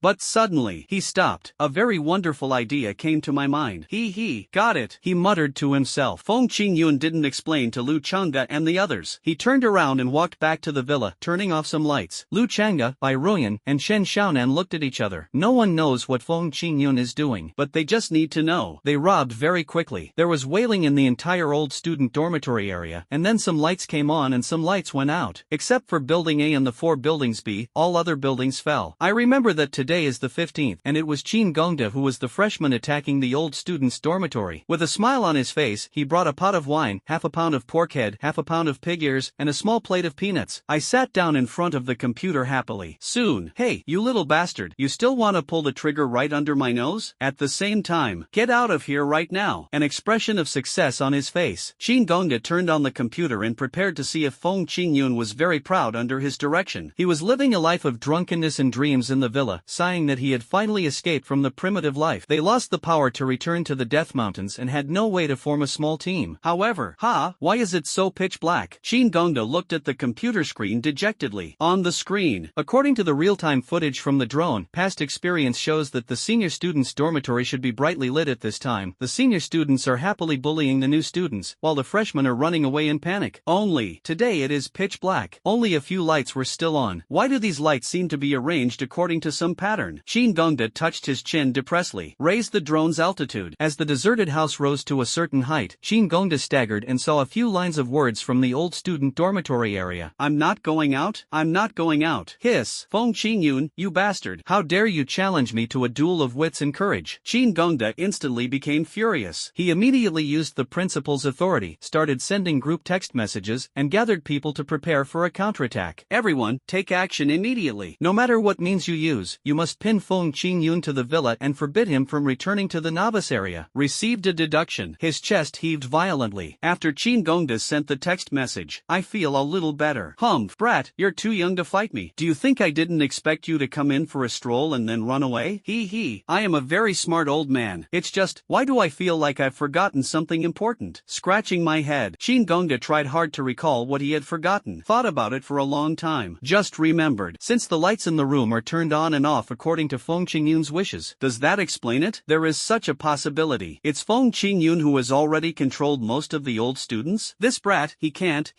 But suddenly, he stopped. A very wonderful idea came to my mind. Got it, he muttered to himself. Feng Qingyun didn't explain to Lu Changde and the others. He turned around and walked back to the villa, turning off some lights. Lu Changde, Bai Ruyan, and Chen Xiaonan looked at each other. No one knows what Feng Qingyun is doing, but they just need to know. They robbed very quickly. There was wailing in the entire old student dormitory area, and then some lights came on and some lights went out. Except for building A and the 4 buildings B, all other buildings fell. I remember that today is the 15th, and it was Qin Gongde who was the freshman attacking the old student's dormitory. With a smile on his face, he brought a pot of wine, half a pound of pork head, half a pound of pig ears, and a small plate of peanuts. I sat down in front of the computer happily. Soon. Hey, you little bastard, you still wanna pull the trigger right under my nose? At the same time, get out of here right now. An expression of success on his face. Qin Gongde turned on the computer and prepared to see if Feng Qingyun was very proud under his direction. He was living a life of drunkenness and dreams in the villa, sighing that he had finally escaped escaped from the primitive life. They lost the power to return to the Death Mountains and had no way to form a small team. However, why is it so pitch black? Shin Gongda looked at the computer screen dejectedly. On the screen, according to the real-time footage from the drone, past experience shows that the senior students' dormitory should be brightly lit at this time. The senior students are happily bullying the new students, while the freshmen are running away in panic. Only, today it is pitch black. Only a few lights were still on. Why do these lights seem to be arranged according to some pattern? Shin Gongda touched his chin depressedly, raised the drone's altitude. As the deserted house rose to a certain height, Shin Gongda staggered and saw a few lines of words from the old student dormitory area. I'm not going out. I'm not going out. Hiss. Feng Qingyun, you bastard. How dare you challenge me to a duel of wits and courage? Shin Gongda instantly became furious. He immediately used the principal's authority, started sending group text messages, and gathered people to prepare for a counterattack. Everyone, take action immediately. No matter what means you use, you must pin Feng Qingyun to the villa and forbid him from returning to the novice area. Received a deduction. His chest heaved violently. After Shin Gongda sent the text message, I feel a little better. Brat, you're too young to fight me. Do you think I didn't expect you to come in for a stroll and then run away? I am a very smart old man. It's just, why do I feel like I've forgotten something important? Scratching my head, Shin Gongda tried hard to recall what he had forgotten. Thought about it for a long time. Just remembered. Since the lights in the room are turned on and off according to Feng Qingyun's wishes, does that explain it? There is such a possibility. It's Feng Qingyun who has already controlled most of the old students? This brat, he can't.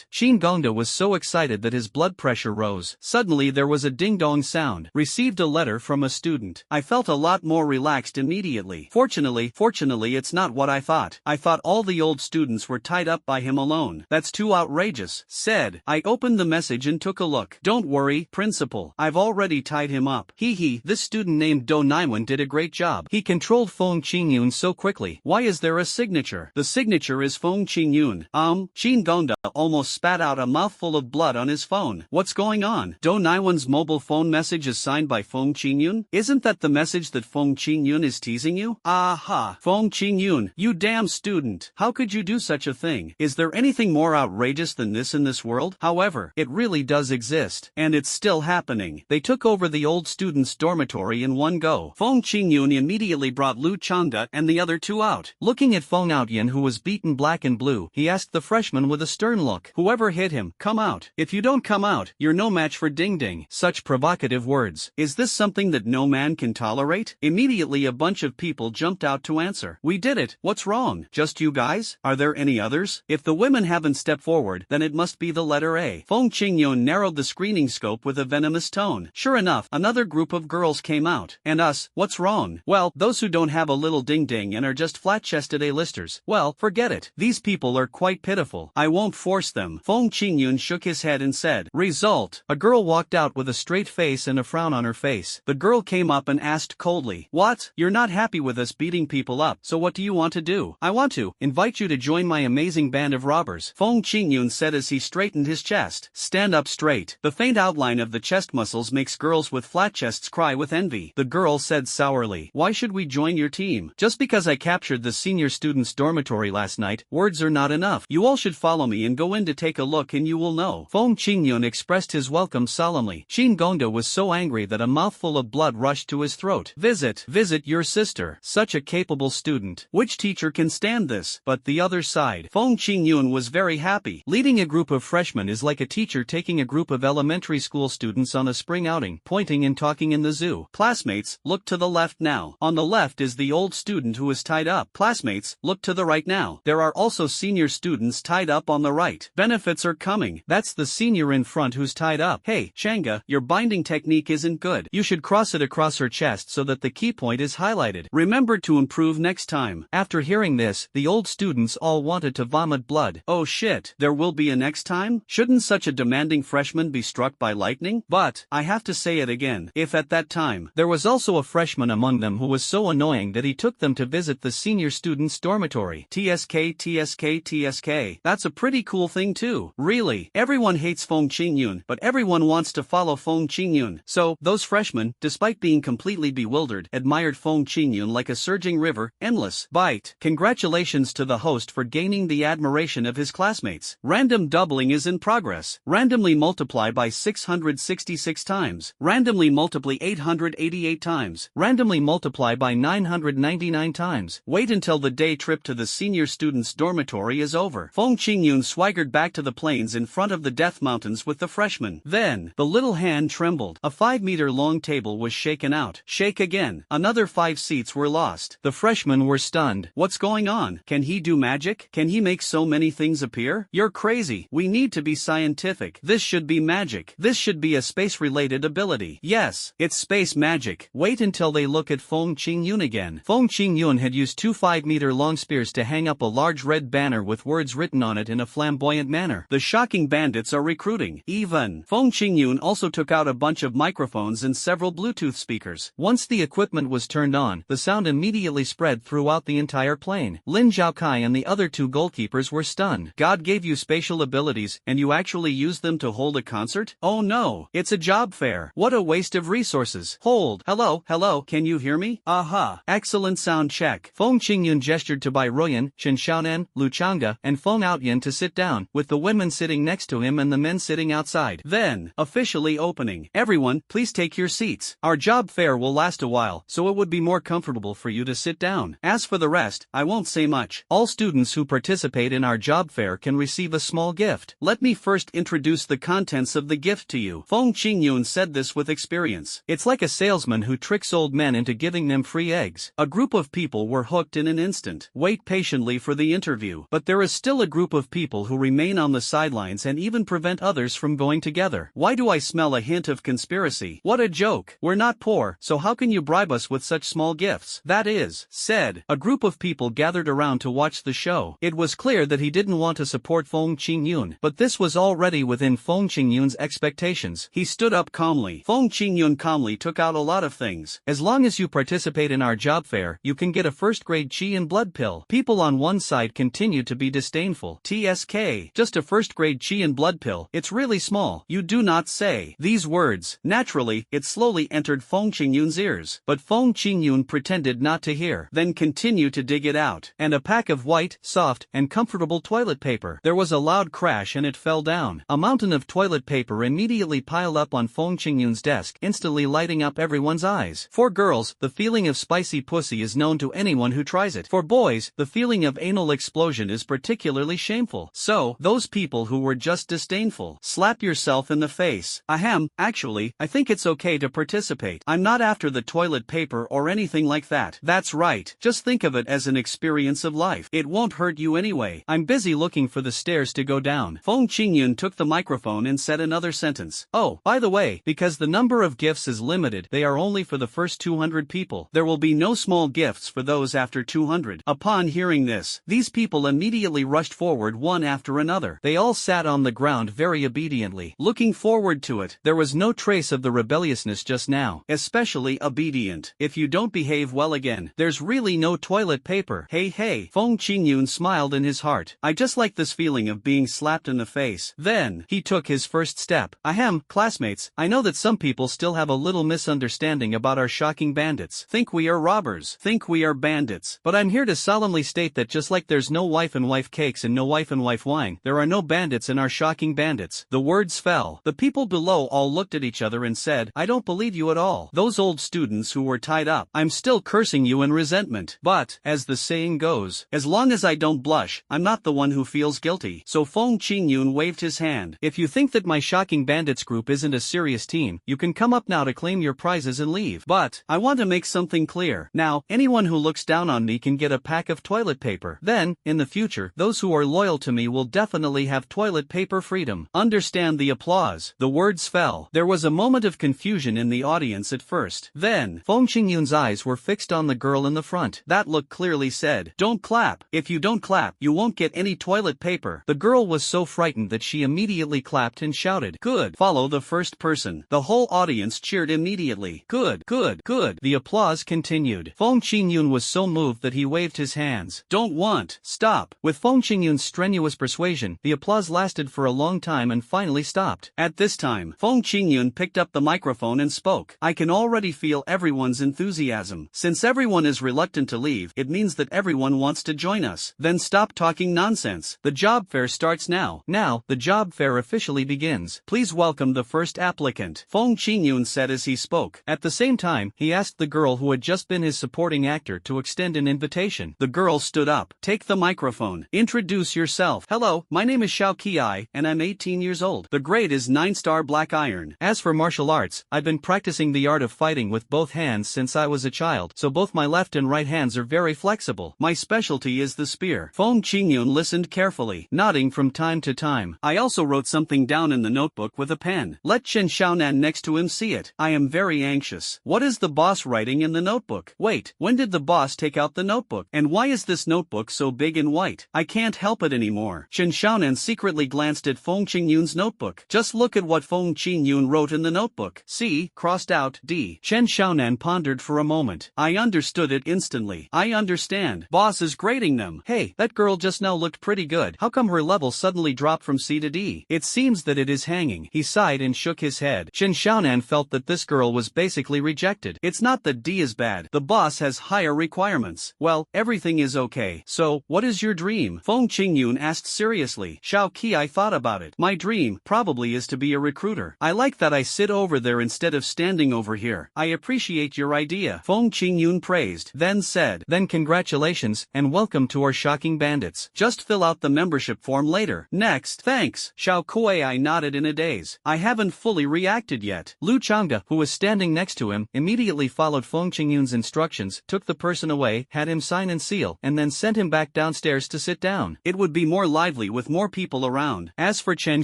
Shin Gongda was so excited that his blood pressure rose. Suddenly there was a ding-dong sound. Received a letter from a student. I felt a lot more relaxed immediately. Fortunately it's not what I thought. I thought all the old students were tied up by him alone. That's too outrageous, said. I opened the message and took a look. Don't worry, principal. I've already tied him up. This student named Do Naiwan did a great job. He controlled Feng Qingyun so quickly. Why is there a signature? The signature is Feng Qingyun. Shin Gongda almost spat out a mouthful of blood on his phone. What's going on? Do Naiwan's mobile phone message is signed by Feng Qingyun? Isn't that the message that Feng Qingyun is teasing you? Feng Qingyun, you damn student. How could you do such a thing? Is there anything more outrageous than this in this world? However, it really does exist. And it's still happening. They took over the old students' dormitory in one go. Feng Qingyun immediately brought Lu Changda and the other two out. Looking at Feng Outyan, who was beaten black and blue, he asked the freshman with a stern look. Whoever hit him, come out. If you don't come out, you're no match for Ding Ding. Such provocative words. Is this something that no man can tolerate? Immediately a bunch of people jumped out to answer. We did it. What's wrong? Just you guys? Are there any others? If the women haven't stepped forward, then it must be the letter A. Feng Qingyun narrowed the screening scope with a venomous tone. Sure enough, another group of girls came out. And us, what's wrong? Well, those who don't have a little ding ding and are just flat-chested A-listers. Well, forget it. These people are quite pitiful. I won't force them. Feng Qingyun shook his head and said, result. A girl walked out with a straight face and a frown on her face. The girl came up and asked coldly, what? You're not happy with us beating people up, so what do you want to do? I want to invite you to join my amazing band of robbers, Feng Qingyun said as he straightened his chest. Stand up straight. The faint outline of the chest muscles makes girls with flat chests cry with envy. The girl said sourly, why should we join your team? Just because I captured the senior students' dormitory last night, words are not enough. You all should follow me and go in to take a look and you will know. Feng Qingyun expressed his welcome solemnly. Shin Gongda was so angry that a mouthful of blood rushed to his throat. Visit your sister. Such a capable student. Which teacher can stand this? But the other side. Feng Qingyun was very happy. Leading a group of freshmen is like a teacher taking a group of elementary school students on a spring outing, pointing and talking in the zoo. Classmates, look to the left now. On the left is the old student who is tied up. Classmates, look to the right now. There are also senior students tied up on the right. Benefits are coming. That's the senior in front who's tied up. Hey, Shanga, your binding technique isn't good. You should cross it across her chest so that the key point is highlighted. Remember to improve next time. After hearing this, the old students all wanted to vomit blood. Oh shit, there will be a next time? Shouldn't such a demanding freshman be struck by lightning? But, I have to say it again, if at that time, there was also a freshman among them who was so annoying that he took them to visit the senior students' dormitory. TSK. That's a pretty cool thing too. Really, everyone hates Feng Qingyun, but everyone wants to follow Feng Qingyun. So, those freshmen, despite being completely bewildered, admired Feng Qingyun like a surging river, endless. Bite. Congratulations to the host for gaining the admiration of his classmates. Random doubling is in progress. Randomly multiply by 666 times. Randomly multiply 888 times. Randomly multiply by 999 times. Wait until the day trip to the senior students' dormitory is over. Feng Qingyun swaggered back to the plains in front of the Death Mountains with the freshmen. Then, the little hand trembled. A 5-meter-long table was shaken out. Shake again. Another 5 seats were lost. The freshmen were stunned. What's going on? Can he do magic? Can he make so many things appear? You're crazy. We need to be scientific. This should be magic. This should be a space-related ability. Yes, it's space magic. Wait until they look at Feng Qingyun again. Feng Qingyun had used 2 5-meter-long spears to hang up a large red banner with words written on it in a flamboyant manner. The shocking bandits are recruiting. Even. Feng Qingyun also took out a bunch of microphones and several Bluetooth speakers. Once the equipment was turned on, the sound immediately spread throughout the entire plane. Lin Zhaokai and the other 2 goalkeepers were stunned. God gave you spatial abilities, and you actually used them to hold a concert? Oh no, it's a job fair. What a waste of resources. Hold. Hello, can you hear me? Aha. Excellent sound check. Feng Qingyun gestured to Bai Ruoyan, Chen Xiaonan, Lu Chang'e, and Feng Outyan to sit down, with the women sitting next to him and the men sitting outside. Then, officially opening. Everyone, please take your seats. Our job fair will last a while, so it would be more comfortable for you to sit down. As for the rest, I won't say much. All students who participate in our job fair can receive a small gift. Let me first introduce the contents of the gift to you. Feng Qingyun said this with experience. It's like a salesman who tricks old men into giving them free eggs. A group of people were hooked in an instant. Wait patiently for the interview. But there is still a group of people who remain on the sidelines and even prevent others from going together. Why do I smell a hint of conspiracy? What a joke. We're not poor, so how can you bribe us with such small gifts? That is, said. A group of people gathered around to watch the show. It was clear that he didn't want to support Feng Qingyun, but this was already within Feng Qingyun's expectations. He stood up calmly. Feng Qingyun calmly took out a lot of things. As long as you participate in our job fair, you can get a first-grade Qi and blood pill. People on one side continued to be disdainful. TSK. Just a first-grade Qi and blood pill. It's really small. You do not say. These words. Naturally, it slowly entered Feng Qingyun's ears. But Feng Qingyun pretended not to hear. Then continued to dig it out. And a pack of white, soft, and comfortable toilet paper. There was a loud crash and it fell down. A mountain of toilet paper immediately piled up on Feng Qingyun's desk, instantly lighting up everyone's eyes. For girls, the feeling of spicy pussy is known to anyone who tries it. For boys, the feeling of anal explosion is particularly shameful. So, those people who were just disdainful, slap yourself in the face. Ahem, actually, I think it's okay to participate. I'm not after the toilet paper or anything like that. That's right. Just think of it as an experience of life. It won't hurt you anyway. I'm busy looking for the stairs to go down. Feng Qingyun took the microphone and said another sentence. Oh, by the way, because the number of gifts is limited, they are only for the first 200 people. There will be no small gifts for those after 200. Upon hearing this, these people immediately rushed forward one after another. They all sat on the ground very obediently, looking forward to it. There was no trace of the rebelliousness just now, especially obedient. If you don't behave well again, there's really no toilet paper. Hey, Feng Qingyun smiled in his heart. I just like this feeling of being slapped in the face. Then, he took his first step. Ahem, classmates, I know that some people still have a little misunderstanding about our shocking bandits. Think we are robbers. Think we are bandits. But I'm here to solemnly state that just like there's no wife and wife cakes and no wife and wife wine, there are no bandits in our shocking bandits. The words fell. The people below all looked at each other and said, I don't believe you at all. Those old students who were tied up. I'm still cursing you in resentment. But, as the saying goes, as long as I don't blush, I'm not the one who feels guilty. So Feng Qingyun waved his hand. If you think that my shocking bandits group isn't a serious team, you can come up now to claim your prizes and leave. But, I want to make something clear. Now, anyone who looks down on me can get a pack of toilet paper. Then, in the future, those who are loyal to me will definitely have toilet paper freedom. Understand the applause. The words fell. There was a moment of confusion in the audience at first. Then, Feng Qingyun's eyes were fixed on the girl in the front. That look clearly said, don't clap. If you don't clap, you won't get any toilet paper. The girl was so frightened that she immediately clapped and shouted, good. Follow the first person. The whole audience cheered immediately. Good. The applause continued. Feng Qingyun was so moved that he waved his hands. Don't want. Stop. With Feng Qingyun's strenuous persuasion, the applause lasted for a long time and finally stopped. At this time, Feng Qingyun picked up the microphone and spoke. I can already feel everyone's enthusiasm. Since everyone is reluctant to leave, it means that everyone wants to join us. Then stop talking nonsense. The job fair starts now. Now, the job fair officially begins. Please welcome the first applicant. Feng Qingyun said as he spoke. At the same time, he asked the girl who had just been his supporting actor to extend an invitation. The girl stood up. Take the microphone. Introduce yourself. Hello, my name is Xiao Qi, and I'm 18 years old. The grade is 9-star black iron. As for martial arts, I've been practicing the art of fighting with both hands since I was a child, so both my left and right hands are very flexible. My specialty is the spear. Feng Qingyun listened carefully, nodding from time to time. I also wrote something down in the notebook with a pen. Let Chen Xiaonan next to him see it. I am very anxious. What is the boss writing in the notebook? Wait, when did the boss take out the notebook? And why is this notebook so big and white? I can't help it anymore. Chen Xiaonan secretly glanced at Feng Qingyun's notebook. Just look at what Feng Qingyun wrote in the notebook. C, crossed out, D. Chen Xiaonan pondered for a moment. I understood it instantly. I understand. Boss is grading them. Hey, that girl just now looked pretty good. How come her level suddenly dropped from C to D? It seems that it is hanging. He sighed and shook his head. Chen Xiaonan felt that this girl was basically rejected. It's not that D is bad. The boss has higher requirements. Well, everything is okay. So, what is your dream? Feng Qingyun asked seriously. Xiao Qi, I thought about it. My dream probably is to be a recruiter. I like that I sit over there instead of standing over here. I appreciate your idea. Feng Qingyun praised, then said, then congratulations, and welcome to our Shocking Bandits. Just fill out the membership form later. Next. Thanks. Xiao Kuei nodded in a daze. I haven't fully reacted yet. Lu Changda, who was standing next to him, immediately followed Feng Qingyun's instructions, took the person away, had him sign and seal, and then sent him back downstairs to sit down. It would be more lively with more people around. As for Chen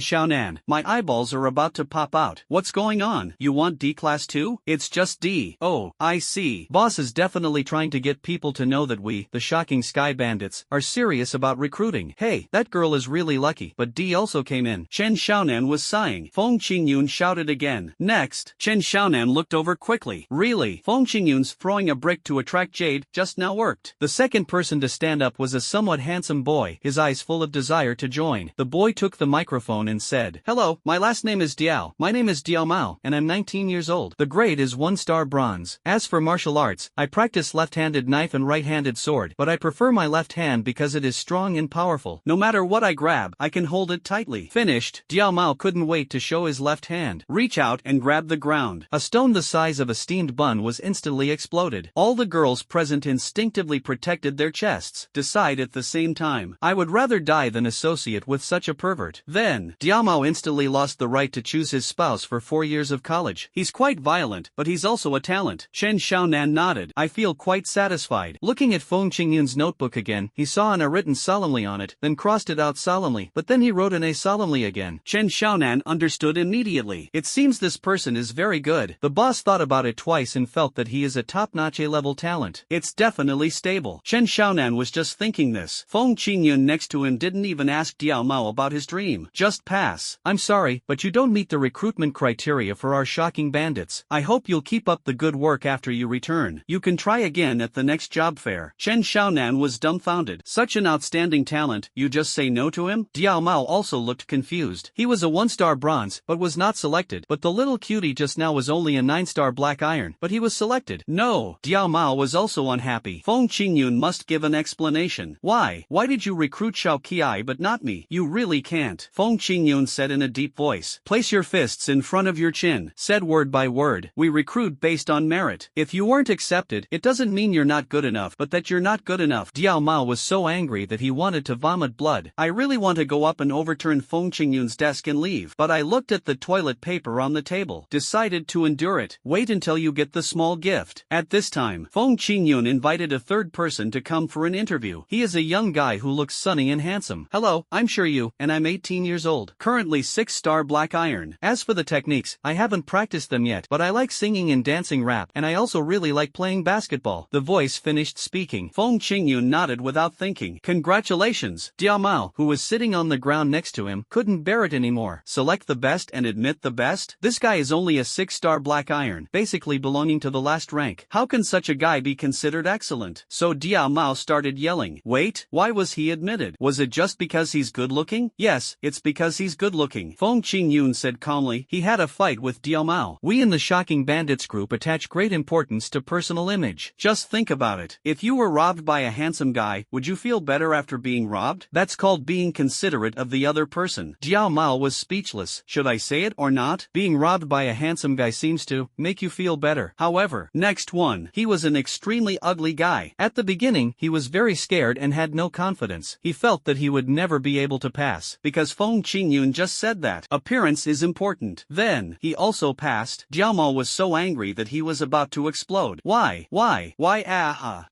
Xiaonan, my eyeballs are about to pop out. What's going on? You want D class too? It's just D. Oh, I see. Boss is definitely trying to get people to know that we, the Shocking Sky Bandits, are serious about recruiting. Hey, that girl is really lucky. But D also came in. Chen Xiaonan was sighing. Feng Qingyun shouted again. Next. Chen Xiaonan looked over quickly. Really? Feng Qingyun's throwing a brick to attract jade just now worked. The second person to stand up was a somewhat handsome boy, his eyes full of desire to join. The boy took the microphone and said, hello, my last name is Diao. My name is Diao Mao, and I'm 19 years old. The grade is 1-star bronze. As for martial arts, I practice left-handed knife and right-handed sword, but I prefer my left hand because it is strong and powerful. No matter what I grab, I can hold it tightly. Finished. Diao Mao couldn't wait to show his left hand. Reach out and grab the ground. A stone the size of a steamed bun was instantly exploded. All the girls present instinctively protected their chests. Decide at the same time. I would rather die than associate with such a pervert. Then, Diao Mao instantly lost the right to choose his spouse for 4 years of college. He's quite violent, but he's also a talent. Chen Xiaonan nodded. I feel quite satisfied. Looking at Feng Qingyun's notebook again, he saw an A written solemnly on it, then crossed it out solemnly, but then he wrote an A solemnly again. Chen Xiaonan understood immediately. It seems this person is very good. The boss thought about it twice and felt that he is a top-notch A-level talent. It's definitely stable. Chen Xiaonan was just thinking this. Feng Qingyun next to him didn't even ask Diao Mao about his dream. Just pass. I'm sorry, but you don't meet the recruitment criteria for our Shocking Bandits. I hope you'll keep up the good work after you return. You can try again at the next job fair. Chen Xiaonan was dumbfounded. Such an outstanding talent, you just say no to him? Diao Mao also looked confused. He was a 1-star bronze, but was not selected. But the little cutie just now was only a 9-star black iron, but he was selected. No. Diao Mao was also unhappy. Feng Qingyun must give an explanation. Why? Why did you recruit Xiao Qi but not me? You really can't. Feng Qingyun said in a deep voice. Place your fists in front of your chin. Said word by word. We recruit based on merit. If you weren't accepted, it doesn't mean you're not good enough, but that you're not good enough. Diao Mao was so angry that he wanted to vomit blood. I really want to go up and overturn Feng Qingyun's desk and leave, but I looked at the toilet paper on the table. Decided to endure it. Wait until you get the small gift. At this time, Feng Qingyun invited a third person to come for an interview. He is a young guy who looks sunny and handsome. Hello, I'm Shiryu, and I'm 18 years old. Currently 6-star black iron. As for the techniques, I haven't practiced them yet, but I like singing and dancing rap, and I also really like playing basketball. The voice finished speaking. Feng Qingyun nodded without thinking. Congratulations. Diao Mao, who was sitting on the ground next to him, couldn't bear it anymore. Select the best and admit the best? This guy is only a 6-star black iron, basically belonging to the last rank. How can such a guy be considered excellent? So Diao Mao started yelling. Wait, why was he admitted? Was it just because he's good looking? Yes, it's because he's good looking. Feng Qingyun said calmly. He had a fight with Diao Mao. We in the Shocking Bandits group attach great importance to personal image. Just think about it. If you were robbed by a handsome guy, would you feel better after being robbed? That's called being considerate of the other person. Diao Mao was speechless. Should I say it or not? Being robbed by a handsome guy seems to make make you feel better. However, next one. He was an extremely ugly guy. At the beginning, he was very scared and had no confidence. He felt that he would never be able to pass, because Feng Qingyun just said that appearance is important. Then, he also passed. Jiao was so angry that he was about to explode. Why?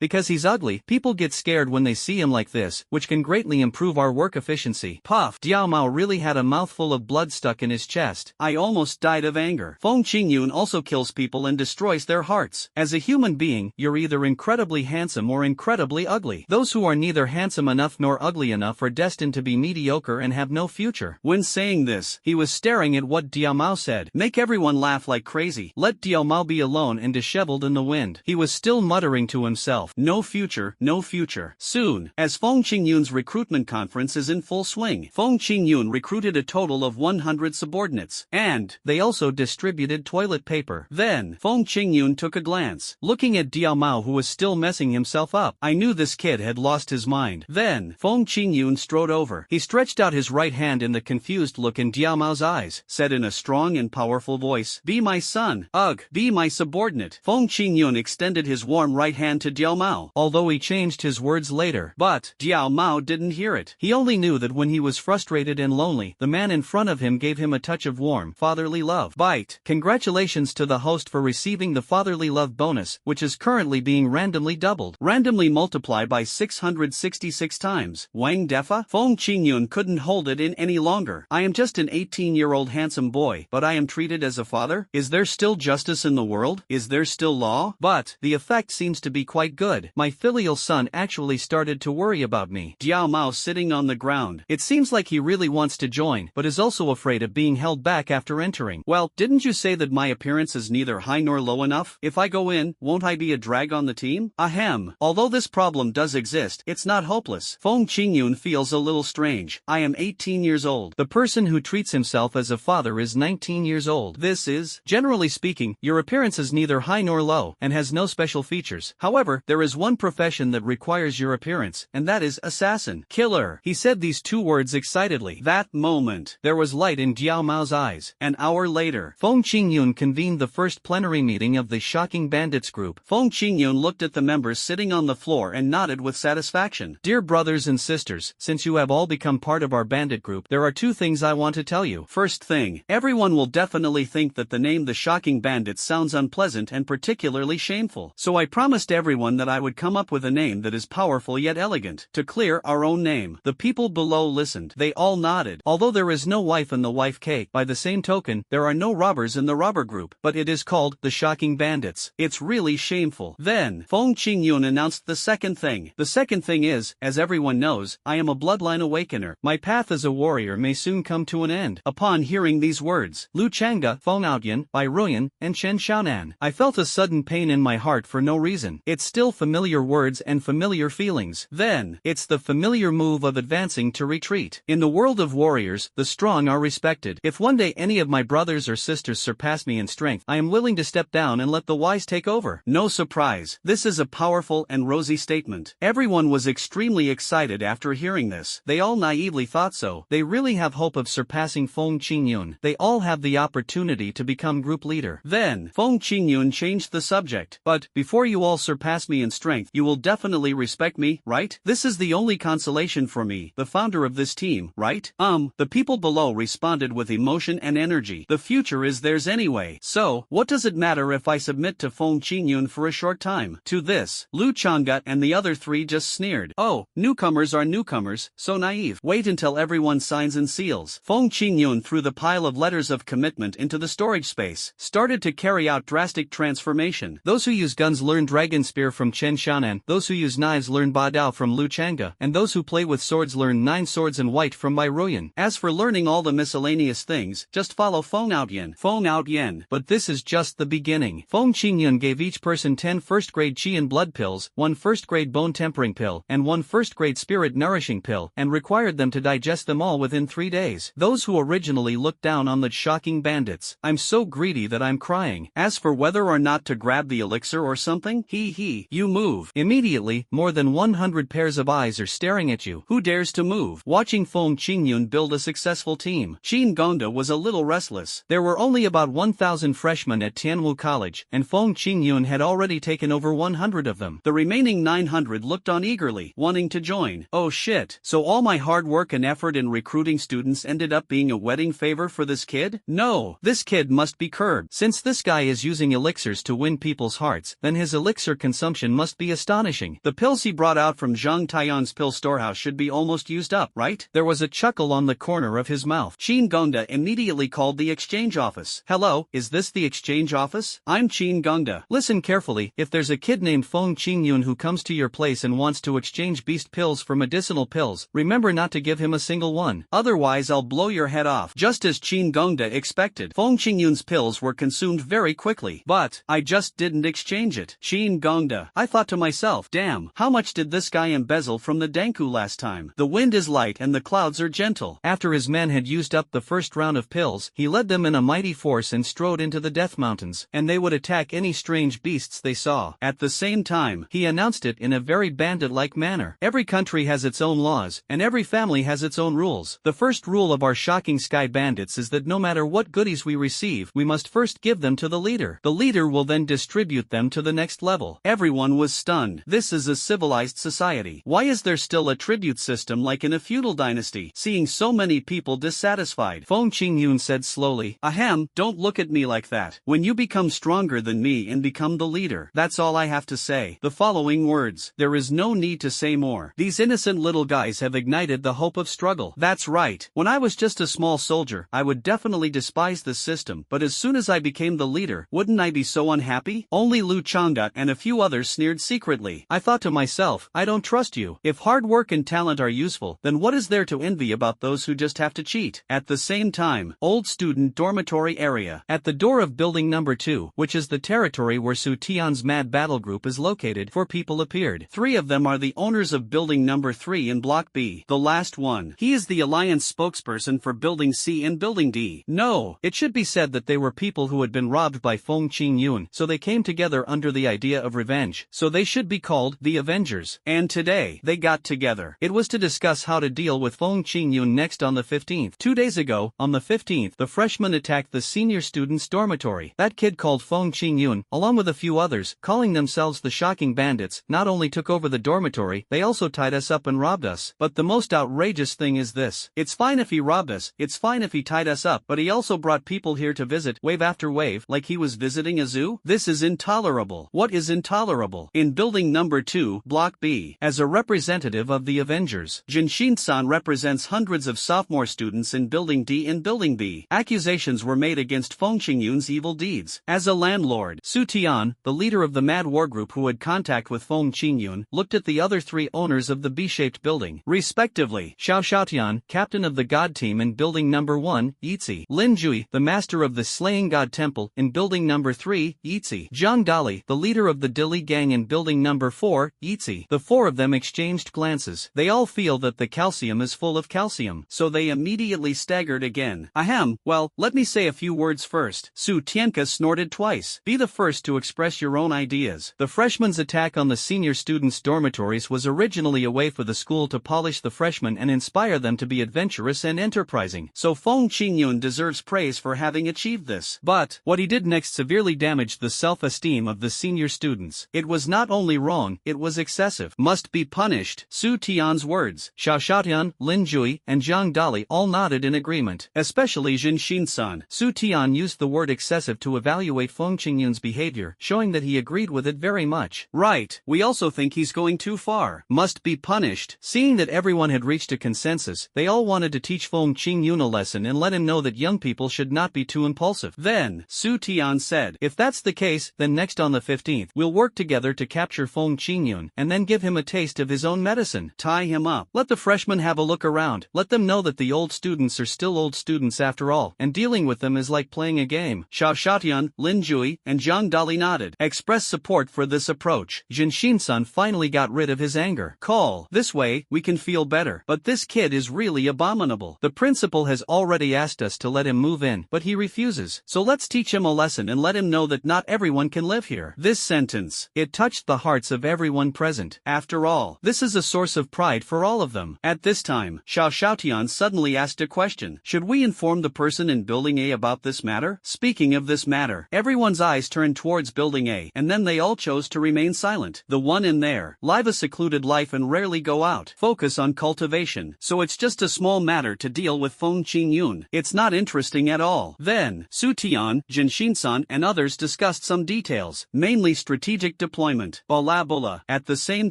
Because he's ugly. People get scared when they see him like this, which can greatly improve our work efficiency. Puff. Jiao really had a mouthful of blood stuck in his chest. I almost died of anger. Feng Qingyun also kills people and destroys their hearts. As a human being, you're either incredibly handsome or incredibly ugly. Those who are neither handsome enough nor ugly enough are destined to be mediocre and have no future. When saying this, he was staring at what Diao Mao said. Make everyone laugh like crazy. Let Diao Mao be alone and disheveled in the wind. He was still muttering to himself, no future, no future. Soon, as Feng Qingyun's recruitment conference is in full swing, Feng Qingyun recruited a total of 100 subordinates, and they also distributed toilet paper. Then, Feng Qingyun took a glance, looking at Diao Mao, who was still messing himself up. I knew this kid had lost his mind. Then, Feng Qingyun strode over. He stretched out his right hand in the confused look in Diao Mao's eyes, said in a strong and powerful voice, "Be my son. Ugh, be my subordinate." Feng Qingyun extended his warm right hand to Diao Mao, although he changed his words later. But Diao Mao didn't hear it. He only knew that when he was frustrated and lonely, the man in front of him gave him a touch of warm, fatherly love. Bite. Congratulations to the host for receiving the fatherly love bonus, which is currently being randomly doubled. Randomly multiply by 666 times. Wang Defa? Feng Qingyun couldn't hold it in any longer. I am just an 18-year-old handsome boy, but I am treated as a father? Is there still justice in the world? Is there still law? But the effect seems to be quite good. My filial son actually started to worry about me. Diao Mao sitting on the ground. It seems like he really wants to join, but is also afraid of being held back after entering. Well, didn't you say that my appearance is neither high nor low enough? If I go in, won't I be a drag on the team? Ahem. Although this problem does exist, it's not hopeless. Feng Qingyun feels a little strange. I am 18 years old. The person who treats himself as a father is 19 years old. This is, generally speaking, your appearance is neither high nor low, and has no special features. However, there is one profession that requires your appearance, and that is assassin. Killer. He said these two words excitedly. That moment, there was light in Diao Mao's eyes. An hour later, Feng Qingyun convened the first plenary meeting of the Shocking Bandits group. Feng Qingyun looked at the members sitting on the floor and nodded with satisfaction. Dear brothers and sisters, since you have all become part of our bandit group, there are two things I want to tell you. First thing, everyone will definitely think that the name the Shocking Bandits sounds unpleasant and particularly shameful. So I promised everyone that I would come up with a name that is powerful yet elegant, to clear our own name. The people below listened. They all nodded. Although there is no wife in the wife cake, by the same token, there are no robbers in the robber group, but it is called the Shocking Bandits. It's really shameful. Then, Feng Qingyun announced the second thing. The second thing is, as everyone knows, I am a bloodline awakener. My path as a warrior may soon come to an end. Upon hearing these words, Lu Chang'e, Feng Outyan, Bai Ruyan, and Chen Xiaonan, I felt a sudden pain in my heart for no reason. It's still familiar words and familiar feelings. Then, it's the familiar move of advancing to retreat. In the world of warriors, the strong are respected. If one day any of my brothers or sisters surpass me in strength, I am willing to step down and let the wise take over. No surprise. This is a powerful and rosy statement. Everyone was extremely excited after hearing this. They all naively thought so. They really have hope of surpassing Feng Qingyun. They all have the opportunity to become group leader. Then, Feng Qingyun changed the subject. But, before you all surpass me in strength, you will definitely respect me, right? This is the only consolation for me, the founder of this team, right? The people below responded with emotion and energy. The future is theirs anyway. So, what does it matter if I submit to Feng Qingyun for a short time? To this, Lu Chang'e and the other three just sneered. Oh, newcomers are newcomers, so naive. Wait until everyone signs and seals. Feng Qingyun threw the pile of letters of commitment into the storage space, started to carry out drastic transformation. Those who use guns learn Dragon Spear from Chen Xiaonan, those who use knives learn Ba Dao from Lu Chang'e, and those who play with swords learn 9 swords and white from Bai Ruyan. As for learning all the miscellaneous things, just follow Feng Outyan. Feng Outyan. But this is just the beginning. Feng Qingyun gave each person 10 first-grade Qi and blood pills, 1 first-grade bone tempering pill, and 1 first-grade spirit nourishing pill, and required them to digest them all within 3 days. Those who originally looked down on the Shocking Bandits. I'm so greedy that I'm crying. As for whether or not to grab the elixir or something, you move. Immediately, more than 100 pairs of eyes are staring at you. Who dares to move? Watching Feng Qingyun build a successful team, Qin Gongda was a little restless. There were only about 1,000 fresh freshmen at Tianwu College, and Feng Qingyun had already taken over 100 of them. The remaining 900 looked on eagerly, wanting to join. Oh shit, so all my hard work and effort in recruiting students ended up being a wedding favor for this kid? No, this kid must be curbed. Since this guy is using elixirs to win people's hearts, then his elixir consumption must be astonishing. The pills he brought out from Zhang Taiyan's pill storehouse should be almost used up, right? There was a chuckle on the corner of his mouth. Qin Gongda immediately called the exchange office. Hello, is this the exchange office? I'm Qin Gongda. Listen carefully, if there's a kid named Feng Qingyun who comes to your place and wants to exchange beast pills for medicinal pills, remember not to give him a single one. Otherwise I'll blow your head off. Just as Qin Gongda expected, Feng Qingyun's pills were consumed very quickly. But I just didn't exchange it. Qin Gongda. I thought to myself, damn, how much did this guy embezzle from the Danku last time? The wind is light and the clouds are gentle. After his men had used up the first round of pills, he led them in a mighty force and strode into the Death Mountains, and they would attack any strange beasts they saw. At the same time, he announced it in a very bandit-like manner. Every country has its own laws, and every family has its own rules. The first rule of our shocking sky bandits is that no matter what goodies we receive, we must first give them to the leader. The leader will then distribute them to the next level. Everyone was stunned. This is a civilized society. Why is there still a tribute system like in a feudal dynasty? Seeing so many people dissatisfied, Feng Qingyun said slowly, ahem, don't look at me like that. When you become stronger than me and become the leader, that's all I have to say. The following words. There is no need to say more. These innocent little guys have ignited the hope of struggle. That's right. When I was just a small soldier, I would definitely despise this system, but as soon as I became the leader, wouldn't I be so unhappy? Only Lu Changda and a few others sneered secretly. I thought to myself, I don't trust you. If hard work and talent are useful, then what is there to envy about those who just have to cheat? At the same time, old student dormitory area. At the door of building number 2, which is the territory where Su Tian's mad battle group is located, 4 people appeared. 3 of them are the owners of building number 3 in block B. The last one. He is the alliance spokesperson for building C and building D. No, it should be said that they were people who had been robbed by Feng Qingyun, so they came together under the idea of revenge. So they should be called the Avengers. And today, they got together. It was to discuss how to deal with Feng Qingyun next on the 15th. 2 days ago, on the 15th, the freshmen attacked the senior students' dormitory. That kid called Feng Qingyun, along with a few others, calling themselves the Shocking Bandits, not only took over the dormitory, they also tied us up and robbed us. But the most outrageous thing is this. It's fine if he robbed us, it's fine if he tied us up, but he also brought people here to visit, wave after wave, like he was visiting a zoo? This is intolerable. What is intolerable? In building number 2, block B, as a representative of the Avengers, Jinshin-san represents hundreds of sophomore students in building D and building B. Accusations were made against Feng Qingyun's evil deeds. As a landlord, Su Tian, the leader of the mad war group who had contact with Feng Qingyun, looked at the other 3 owners of the B-shaped building, respectively, Xiao Xiaotian, captain of the god team in building number 1, Yizi, Lin Jui, the master of the slaying god temple in building number 3, Yizi, Zhang Dali, the leader of the Dili gang in building number 4, Yizi. The 4 of them exchanged glances. They all feel that the calcium is full of calcium, so they immediately staggered again. Ahem, well, let me say a few words first. Su Tianka snorted twice. Be the first to express your own ideas. The freshmen's attack on the senior students' dormitories was originally a way for the school to polish the freshmen and inspire them to be adventurous and enterprising. So Feng Qingyun deserves praise for having achieved this. But what he did next severely damaged the self-esteem of the senior students. It was not only wrong, it was excessive. Must be punished. Su Tian's words. Xiao Xiaotian, Lin Jui, and Zhang Dali all nodded in agreement. Especially Jinshin-san. Su Tian used the word excessive to evaluate Feng Qingyun's behavior, showing that he agreed with it very much. Right, we also think he's going too far. Must be punished. Seeing that everyone had reached a consensus, they all wanted to teach Feng Qingyun a lesson and let him know that young people should not be too impulsive. Then, Su Tian said, if that's the case, then next on the 15th, we'll work together to capture Feng Qingyun, and then give him a taste of his own medicine. Tie him up. Let the freshmen have a look around. Let them know that the old students are still old students after all, and dealing with them is like playing a game. Xiao Xiaotian, Lin Jui, and Zhang Dali nodded. Express support for this approach. Jinshin-san finally got rid of his anger. Call. This way, we can feel better. But this kid is really abominable. The principal has already asked us to let him move in, but he refuses. So let's teach him a lesson and let him know that not everyone can live here. This sentence, it touched the hearts of everyone present. After all, this is a source of pride for all of them. At this time, Xiao Xiaotian suddenly asked a question. Should we inform the person in building A about this matter? Speaking of of this matter. Everyone's eyes turned towards Building A, and then they all chose to remain silent. The one in there, live a secluded life and rarely go out. Focus on cultivation. So it's just a small matter to deal with Feng Qingyun. It's not interesting at all. Then, Su Tian, Jin Shinsan and others discussed some details, mainly strategic deployment. Bala Bala. At the same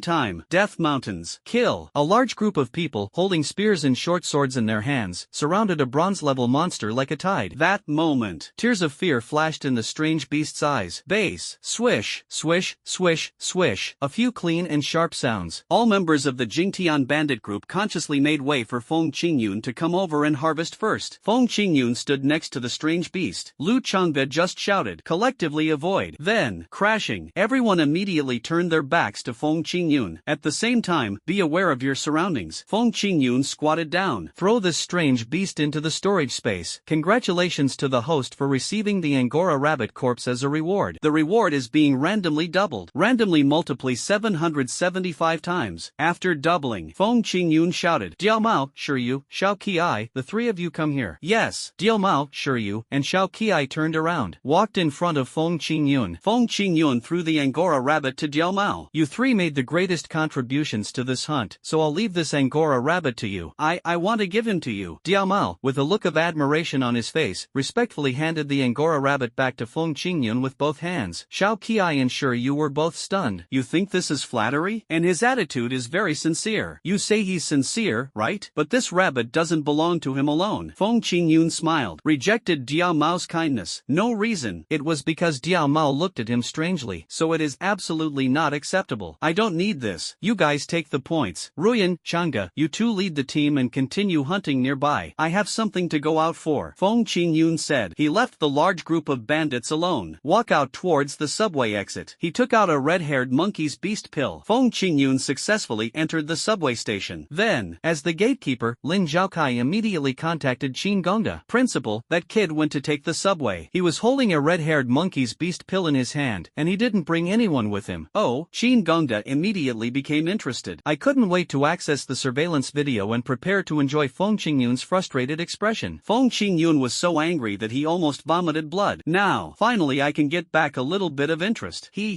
time, Death Mountains. Kill. A large group of people, holding spears and short swords in their hands, surrounded a bronze-level monster like a tide. That moment, tears of fear flashed in the strange beast's eyes. Base. Swish, swish, swish, swish. A few clean and sharp sounds. All members of the Jingtian bandit group consciously made way for Feng Qingyun to come over and harvest first. Feng Qingyun stood next to the strange beast. Lu Changbe just shouted, collectively avoid. Then, crashing, everyone immediately turned their backs to Feng Qingyun. At the same time, be aware of your surroundings. Feng Qingyun squatted down. Throw this strange beast into the storage space. Congratulations to the host for receiving the Angora rabbit corpse as a reward. The reward is being randomly doubled. Randomly multiply 775 times. After doubling, Feng Qingyun shouted, Diao Mao, Shiryu, Xiao Qi, the three of you come here. Yes. Diao Mao, Shiryu, and Xiao Qi turned around, walked in front of Feng Qingyun. Feng Qingyun threw the Angora rabbit to Diao Mao. You three made the greatest contributions to this hunt, so I'll leave this Angora rabbit to you. I want to give him to you. Diao Mao, with a look of admiration on his face, respectfully handed the Angora rabbit back to Feng Qingyun with both hands. Xiao Qi and Shiryu were both stunned. You think this is flattery? And his attitude is very sincere. You say he's sincere, right? But this rabbit doesn't belong to him alone. Feng Qingyun smiled. Rejected Diao Mao's kindness. No reason. It was because Diao Mao looked at him strangely. So it is absolutely not acceptable. I don't need this. You guys take the points. Ruyan, Chang'e, you two lead the team and continue hunting nearby. I have something to go out for. Feng Qingyun said. He left the large group of bandits alone. Walk out towards the subway exit. He took out a red-haired monkey's beast pill. Feng Qingyun successfully entered the subway station. Then, as the gatekeeper, Lin Zhaokai immediately contacted Qin Gongda. Principal, that kid went to take the subway. He was holding a red-haired monkey's beast pill in his hand, and he didn't bring anyone with him. Oh, Qin Gongda immediately became interested. I couldn't wait to access the surveillance video and prepare to enjoy Feng Qingyun's frustrated expression. Feng Qingyun was so angry that he almost vomited blood. Now, finally I can get back a little bit of interest. He.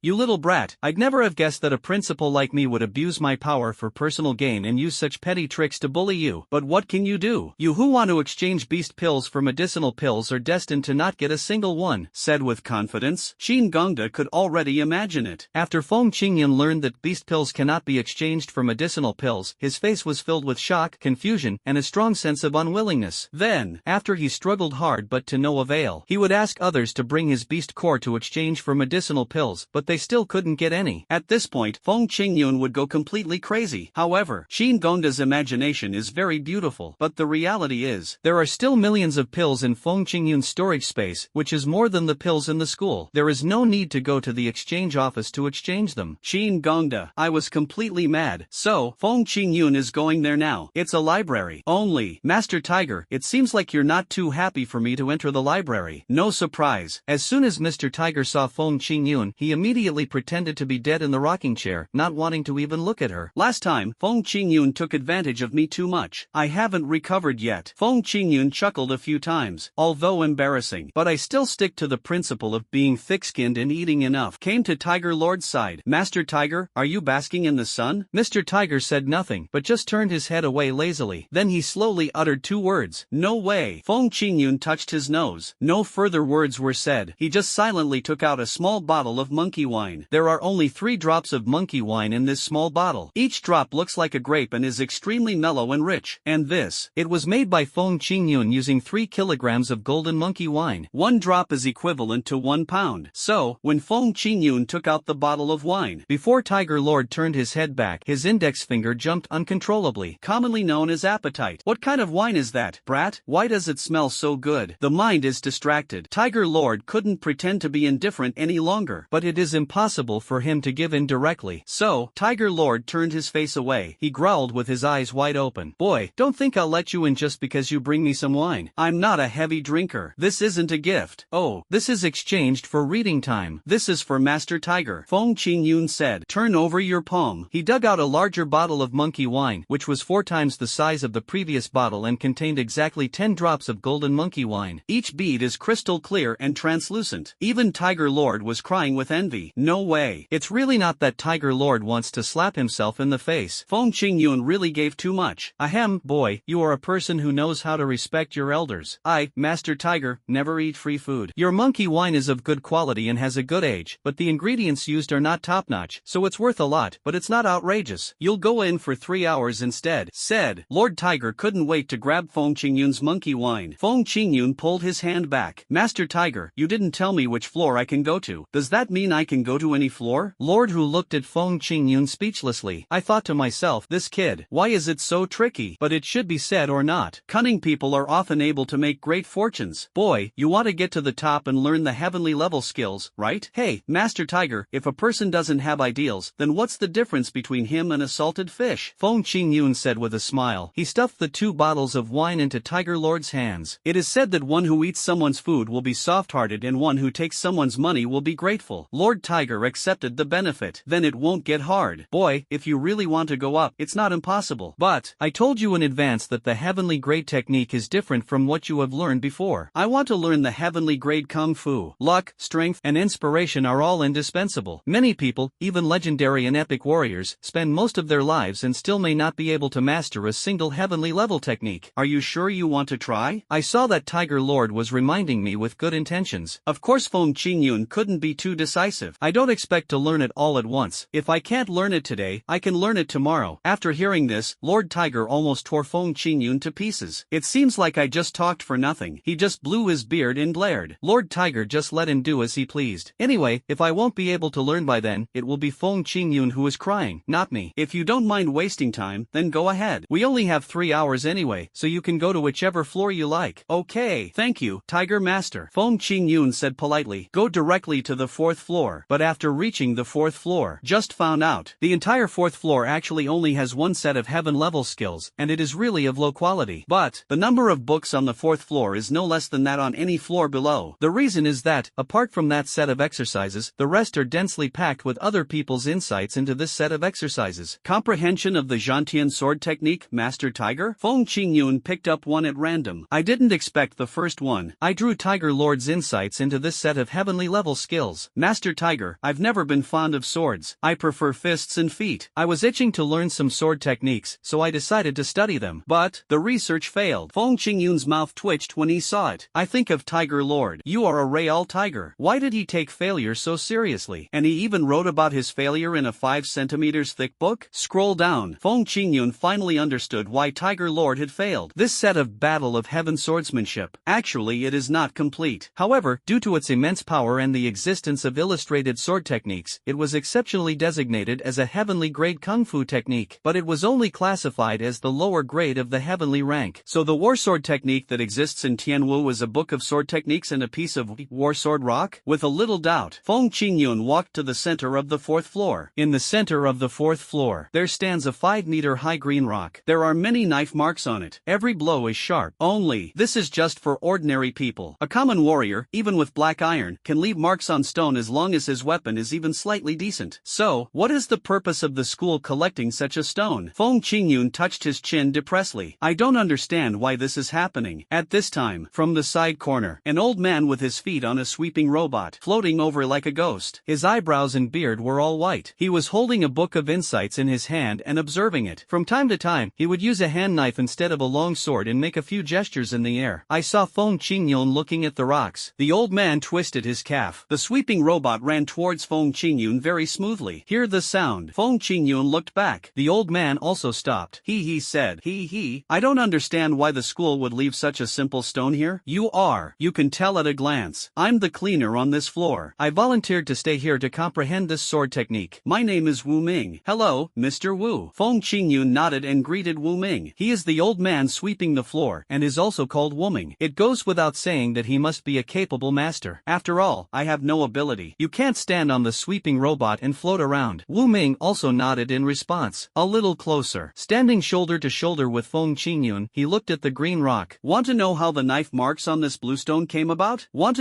You little brat, I'd never have guessed that a principal like me would abuse my power for personal gain and use such petty tricks to bully you. But what can you do? You who want to exchange beast pills for medicinal pills are destined to not get a single one, said with confidence. Qin Gongda could already imagine it. After Feng Qingyun learned that beast pills cannot be exchanged for medicinal pills, his face was filled with shock, confusion, and a strong sense of unwillingness. Then, after he struggled hard but to no avail, he would ask others to bring his beast core to exchange for medicinal pills, but they still couldn't get any. At this point, Feng Qingyun would go completely crazy. However, Qin Gongda's imagination is very beautiful, but the reality is, there are still millions of pills in Feng Qingyun's storage space, which is more than the pills in the school. There is no need to go to the exchange office to exchange them. Qin Gongda, I was completely mad. So, Feng Qingyun is going there now. It's a library. Only, Master Tiger, it seems like you're not too happy for me to enter the library. No surprise. As soon as Mr. Tiger saw Feng Qingyun, he immediately pretended to be dead in the rocking chair, not wanting to even look at her. Last time, Feng Qingyun took advantage of me too much. I haven't recovered yet. Feng Qingyun chuckled a few times, although embarrassing. But I still stick to the principle of being thick-skinned and eating enough. Came to Tiger Lord's side. Master Tiger, are you basking in the sun? Mr. Tiger said nothing, but just turned his head away lazily. Then he slowly uttered two words. No way. Feng Qingyun touched his nose. No further words were said. He just silently took out a small bottle of monkey wine. There are only 3 drops of monkey wine in this small bottle. Each drop looks like a grape and is extremely mellow and rich. And this, it was made by Feng Qingyun using 3 kilograms of golden monkey wine. 1 drop is equivalent to 1 pound. So, when Feng Qingyun took out the bottle of wine, before Tiger Lord turned his head back, his index finger jumped uncontrollably, commonly known as appetite. What kind of wine is that, brat? Why does it smell so good? The mind is distracted. Tiger Lord couldn't pretend to be indifferent any longer, but it is impossible for him to give in directly. So, Tiger Lord turned his face away. He growled with his eyes wide open. Boy, don't think I'll let you in just because you bring me some wine. I'm not a heavy drinker. This isn't a gift. Oh, this is exchanged for reading time. This is for Master Tiger. Feng Qingyun said, turn over your palm. He dug out a larger bottle of monkey wine, which was 4 times the size of the previous bottle and contained exactly 10 drops of golden monkey wine. Each bead reed is crystal clear and translucent. Even Tiger Lord was crying with envy. No way. It's really not that Tiger Lord wants to slap himself in the face. Feng Qingyun really gave too much. Ahem, boy, you are a person who knows how to respect your elders. I, Master Tiger, never eat free food. Your monkey wine is of good quality and has a good age, but the ingredients used are not top-notch, so it's worth a lot, but it's not outrageous. You'll go in for 3 hours instead, said. Lord Tiger couldn't wait to grab Feng Qingyun's monkey wine. Feng Qingyun pulled his hand back. Master Tiger, you didn't tell me which floor I can go to. Does that mean I can go to any floor? Lord Hu looked at Feng Qingyun speechlessly. I thought to myself, this kid, why is it so tricky? But it should be said or not. Cunning people are often able to make great fortunes. Boy, you want to get to the top and learn the heavenly level skills, right? Hey, Master Tiger, if a person doesn't have ideals, then what's the difference between him and a salted fish? Feng Qingyun said with a smile. He stuffed the 2 bottles of wine into Tiger Lord's hands. It is said that one who eats someone's food will be soft-hearted and one who takes someone's money will be grateful. Lord Tiger accepted the benefit. Then it won't get hard. Boy, if you really want to go up, it's not impossible. But, I told you in advance that the heavenly grade technique is different from what you have learned before. I want to learn the heavenly grade Kung Fu. Luck, strength, and inspiration are all indispensable. Many people, even legendary and epic warriors, spend most of their lives and still may not be able to master a single heavenly level technique. Are you sure you want to try? I saw that Tiger Lord was reminding me with good intentions. Of course Feng Qingyun couldn't be too decisive. I don't expect to learn it all at once. If I can't learn it today, I can learn it tomorrow. After hearing this, Lord Tiger almost tore Feng Qingyun to pieces. It seems like I just talked for nothing. He just blew his beard and glared. Lord Tiger just let him do as he pleased. Anyway, if I won't be able to learn by then, it will be Feng Qingyun who is crying, not me. If you don't mind wasting time, then go ahead. We only have 3 hours anyway, so you can go to whichever floor you like. Okay, thank you, Tiger Master. Feng Qingyun said politely. Go directly to the 4th floor. But after reaching the 4th floor, just found out, the entire 4th floor actually only has 1 set of heaven level skills, and it is really of low quality. But, the number of books on the 4th floor is no less than that on any floor below. The reason is that, apart from that set of exercises, the rest are densely packed with other people's insights into this set of exercises. Comprehension of the Zhantian sword technique, Master Tiger? Feng Qingyun picked up one at random. I didn't expect the first one. I drew Tiger Lord's insights into this set of heavenly level skills. Master Tiger, I've never been fond of swords. I prefer fists and feet. I was itching to learn some sword techniques, so I decided to study them. But, the research failed. Feng Qingyun's mouth twitched when he saw it. I think of Tiger Lord. You are a real tiger. Why did he take failure so seriously? And he even wrote about his failure in a 5 centimeters thick book? Scroll down. Feng Qingyun finally understood why Tiger Lord had failed. This set of Battle of Heaven swordsmanship. Actually, it is not complete. However, due to its immense power and the existence of illustrated sword techniques, it was exceptionally designated as a heavenly grade kung fu technique. But it was only classified as the lower grade of the heavenly rank. So the war sword technique that exists in Tianwu is a book of sword techniques and a piece of war sword rock? With a little doubt, Feng Qingyun walked to the center of the 4th floor. In the center of the 4th floor, there stands a 5-meter high green rock. There are many knife marks on it. Every blow is sharp. Only, this is just for ordinary people. A common warrior, even with black iron, can leave marks on stone as long as his weapon is even slightly decent. So, what is the purpose of the school collecting such a stone? Feng Qingyun touched his chin depressedly. I don't understand why this is happening. At this time, from the side corner, an old man with his feet on a sweeping robot, floating over like a ghost. His eyebrows and beard were all white. He was holding a book of insights in his hand and observing it. From time to time, he would use a hand knife instead of a long sword and make a few gestures in the air. I saw Feng Qingyun looking at the rocks. The old man twisted his calf. The sweeping robot ran towards Feng Qingyun very smoothly. Hear the sound. Feng Qingyun looked back. The old man also stopped. He said. I don't understand why the school would leave such a simple stone here. You can tell at a glance. I'm the cleaner on this floor. I volunteered to stay here to comprehend this sword technique. My name is Wu Ming. Hello, Mr. Wu. Feng Qingyun nodded and greeted Wu Ming. He is the old man sweeping the floor, and is also called Wu Ming. It goes without saying that he must be a capable master. After all, I have no ability. You can't stand on the sweeping robot and float around. Wu Ming also nodded in response. A little closer. Standing shoulder to shoulder with Feng Qingyun, he looked at the green rock. Want to know how the knife marks on this bluestone came about? Wu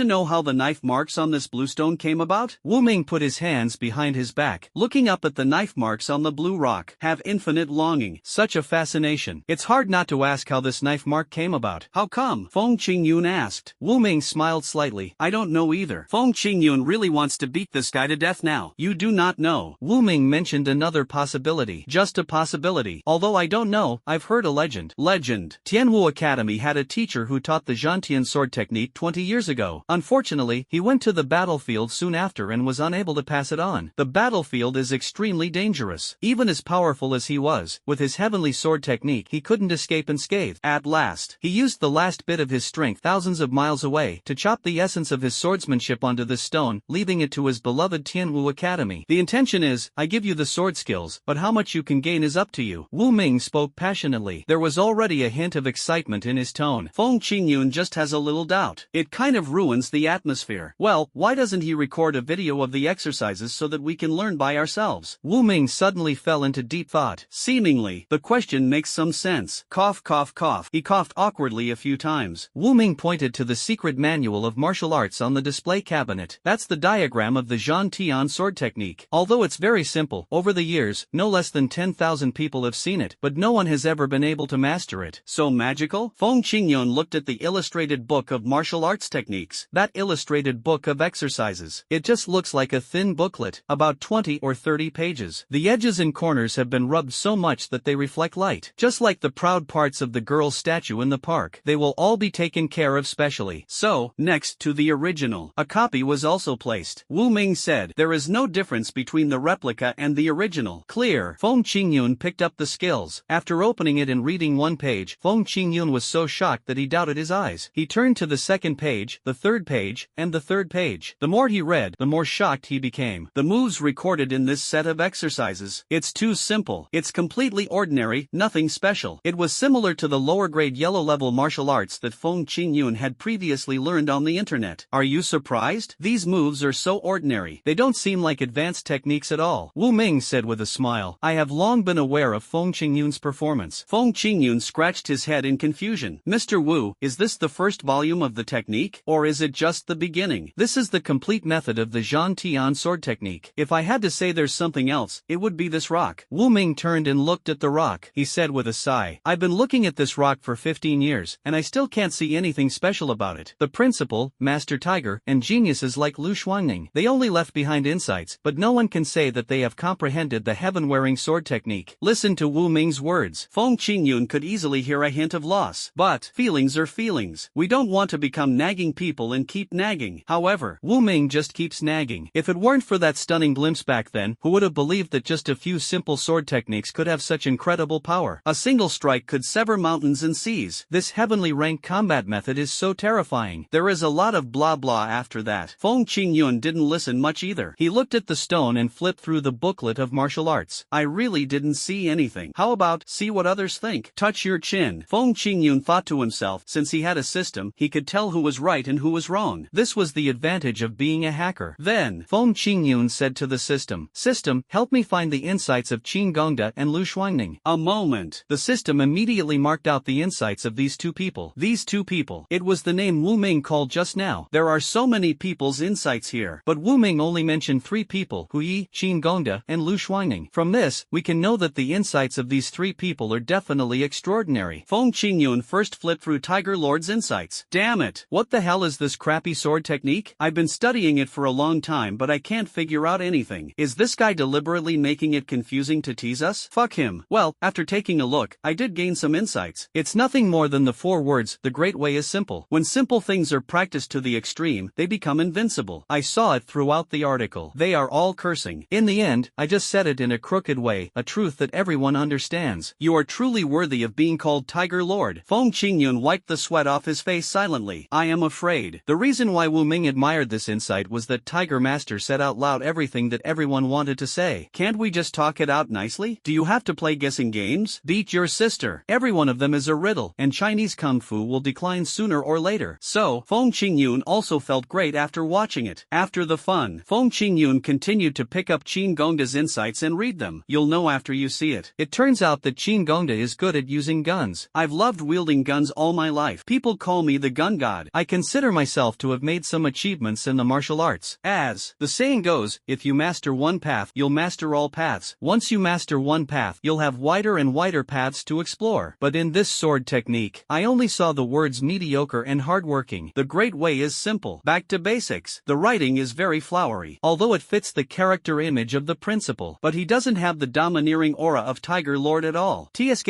Ming put his hands behind his back, looking up at the knife marks on the blue rock. Have infinite longing. Such a fascination. It's hard not to ask how this knife mark came about. How come? Feng Qingyun asked. Wu Ming smiled slightly. I don't know either. Feng Qingyun really wants to beat this guy to death now. You do not know. Wu Ming mentioned another possibility. Just a possibility. Although I don't know, I've heard a legend. Legend. Tianwu Academy had a teacher who taught the Zhantian sword technique 20 years ago. Unfortunately, he went to the battlefield soon after and was unable to pass it on. The battlefield is extremely dangerous. Even as powerful as he was, with his heavenly sword technique he couldn't escape unscathed. At last, he used the last bit of his strength thousands of miles away to chop the essence of his swordsmanship onto this stone, leaving it to his beloved Tianwu Academy. The intention is, I give you the sword skills, but how much you can gain is up to you. Wu Ming spoke passionately. There was already a hint of excitement in his tone. Feng Qingyun just has a little doubt. It kind of ruins the atmosphere. Well, why doesn't he record a video of the exercises so that we can learn by ourselves? Wu Ming suddenly fell into deep thought. Seemingly, the question makes some sense. Cough cough cough. He coughed awkwardly a few times. Wu Ming pointed to the secret manual of martial arts on the display cabinet. That's the diagram of the Zhantian sword technique. Although it's very simple, over the years, no less than 10,000 people have seen it, but no one has ever been able to master it. So magical? Feng Qingyun looked at the illustrated book of martial arts techniques. That illustrated book of exercises. It just looks like a thin booklet, about 20 or 30 pages. The edges and corners have been rubbed so much that they reflect light. Just like the proud parts of the girl's statue in the park. They will all be taken care of specially. So, next to the original, a copy was also placed. Wu Ming said, there is no difference between the replica and the original. Clear. Feng Qingyun picked up the skills. After opening it and reading one page, Feng Qingyun was so shocked that he doubted his eyes. He turned to the second page, the third page, and the third page. The more he read, the more shocked he became. The moves recorded in this set of exercises. It's too simple. It's completely ordinary, nothing special. It was similar to the lower grade yellow level martial arts that Feng Qingyun had previously learned on the internet. Are you surprised? These moves are so ordinary. They don't seem like advanced techniques at all. Wu Ming said with a smile. I have long been aware of Feng Qingyun's performance. Feng Qingyun scratched his head in confusion. Mr. Wu, is this the first volume of the technique? Or is it just the beginning? This is the complete method of the Zhantian sword technique. If I had to say there's something else, it would be this rock. Wu Ming turned and looked at the rock. He said with a sigh. I've been looking at this rock for 15 years, and I still can't see anything special about it. The principal, Master Tiger, and geniuses like Lu Shuangning, they only left behind insights, but no one can say that they have comprehended the heaven-wearing sword technique. Listen to Wu Ming's words. Feng Qingyun could easily hear a hint of loss. But, feelings are feelings. We don't want to become nagging people and keep nagging. However, Wu Ming just keeps nagging. If it weren't for that stunning glimpse back then, who would have believed that just a few simple sword techniques could have such incredible power? A single strike could sever mountains and seas. This heavenly ranked combat method is so terrifying. There is a lot of blah blah after that. Feng Qingyun didn't listen much either. He looked at the stone and flipped through the booklet of martial arts. I really didn't see anything. How about, see what others think? Touch your chin. Feng Qingyun thought to himself, since he had a system, he could tell who was right and who was wrong. This was the advantage of being a hacker. Then, Feng Qingyun said to the system, System, help me find the insights of Qin Gongda and Lu Shuangning. A moment. The system immediately marked out the insights of these two people. These two people. It was the name Wu Ming called just now. There are so many people's insights here. But Wu Ming only mentioned 3 people, Hu Yi, Qin Gongda, and Lu Shuangning. From this, we can know that the insights of these 3 people are definitely extraordinary. Feng Qingyun first flipped through Tiger Lord's insights. Damn it. What the hell is this crappy sword technique? I've been studying it for a long time but I can't figure out anything. Is this guy deliberately making it confusing to tease us? Fuck him. Well, after taking a look, I did gain some insights. It's nothing more than the 4 words, the great way is simple. When simple things are practiced to the extreme, they become invincible. I saw it throughout the article. They are all cursing. In the end, I just said it in a crooked way, a truth that everyone understands. You are truly worthy of being called Tiger Lord. Feng Qingyun wiped the sweat off his face silently. I am afraid. The reason why Wu Ming admired this insight was that Tiger Master said out loud everything that everyone wanted to say. Can't we just talk it out nicely? Do you have to play guessing games? Beat your sister. Every one of them is a riddle, and Chinese Kung Fu will decline sooner or later. So, Feng Qingyun also felt great after watching it. After the fun, Feng Qingyun continued to pick up Qin Gongda's insights and read them. You'll know after you see it. It turns out that Qin Gongda is good at using guns. I've loved wielding guns all my life. People call me the gun god. I consider myself to have made some achievements in the martial arts. As the saying goes, if you master one path, you'll master all paths. Once you master one path, you'll have wider and wider paths to explore. But in this sword technique, I only saw the words mediocre mediocre and hardworking. The great way is simple. Back to basics. The writing is very flowery, although it fits the character image of the principal, but he doesn't have the domineering aura of Tiger Lord at all. TSK.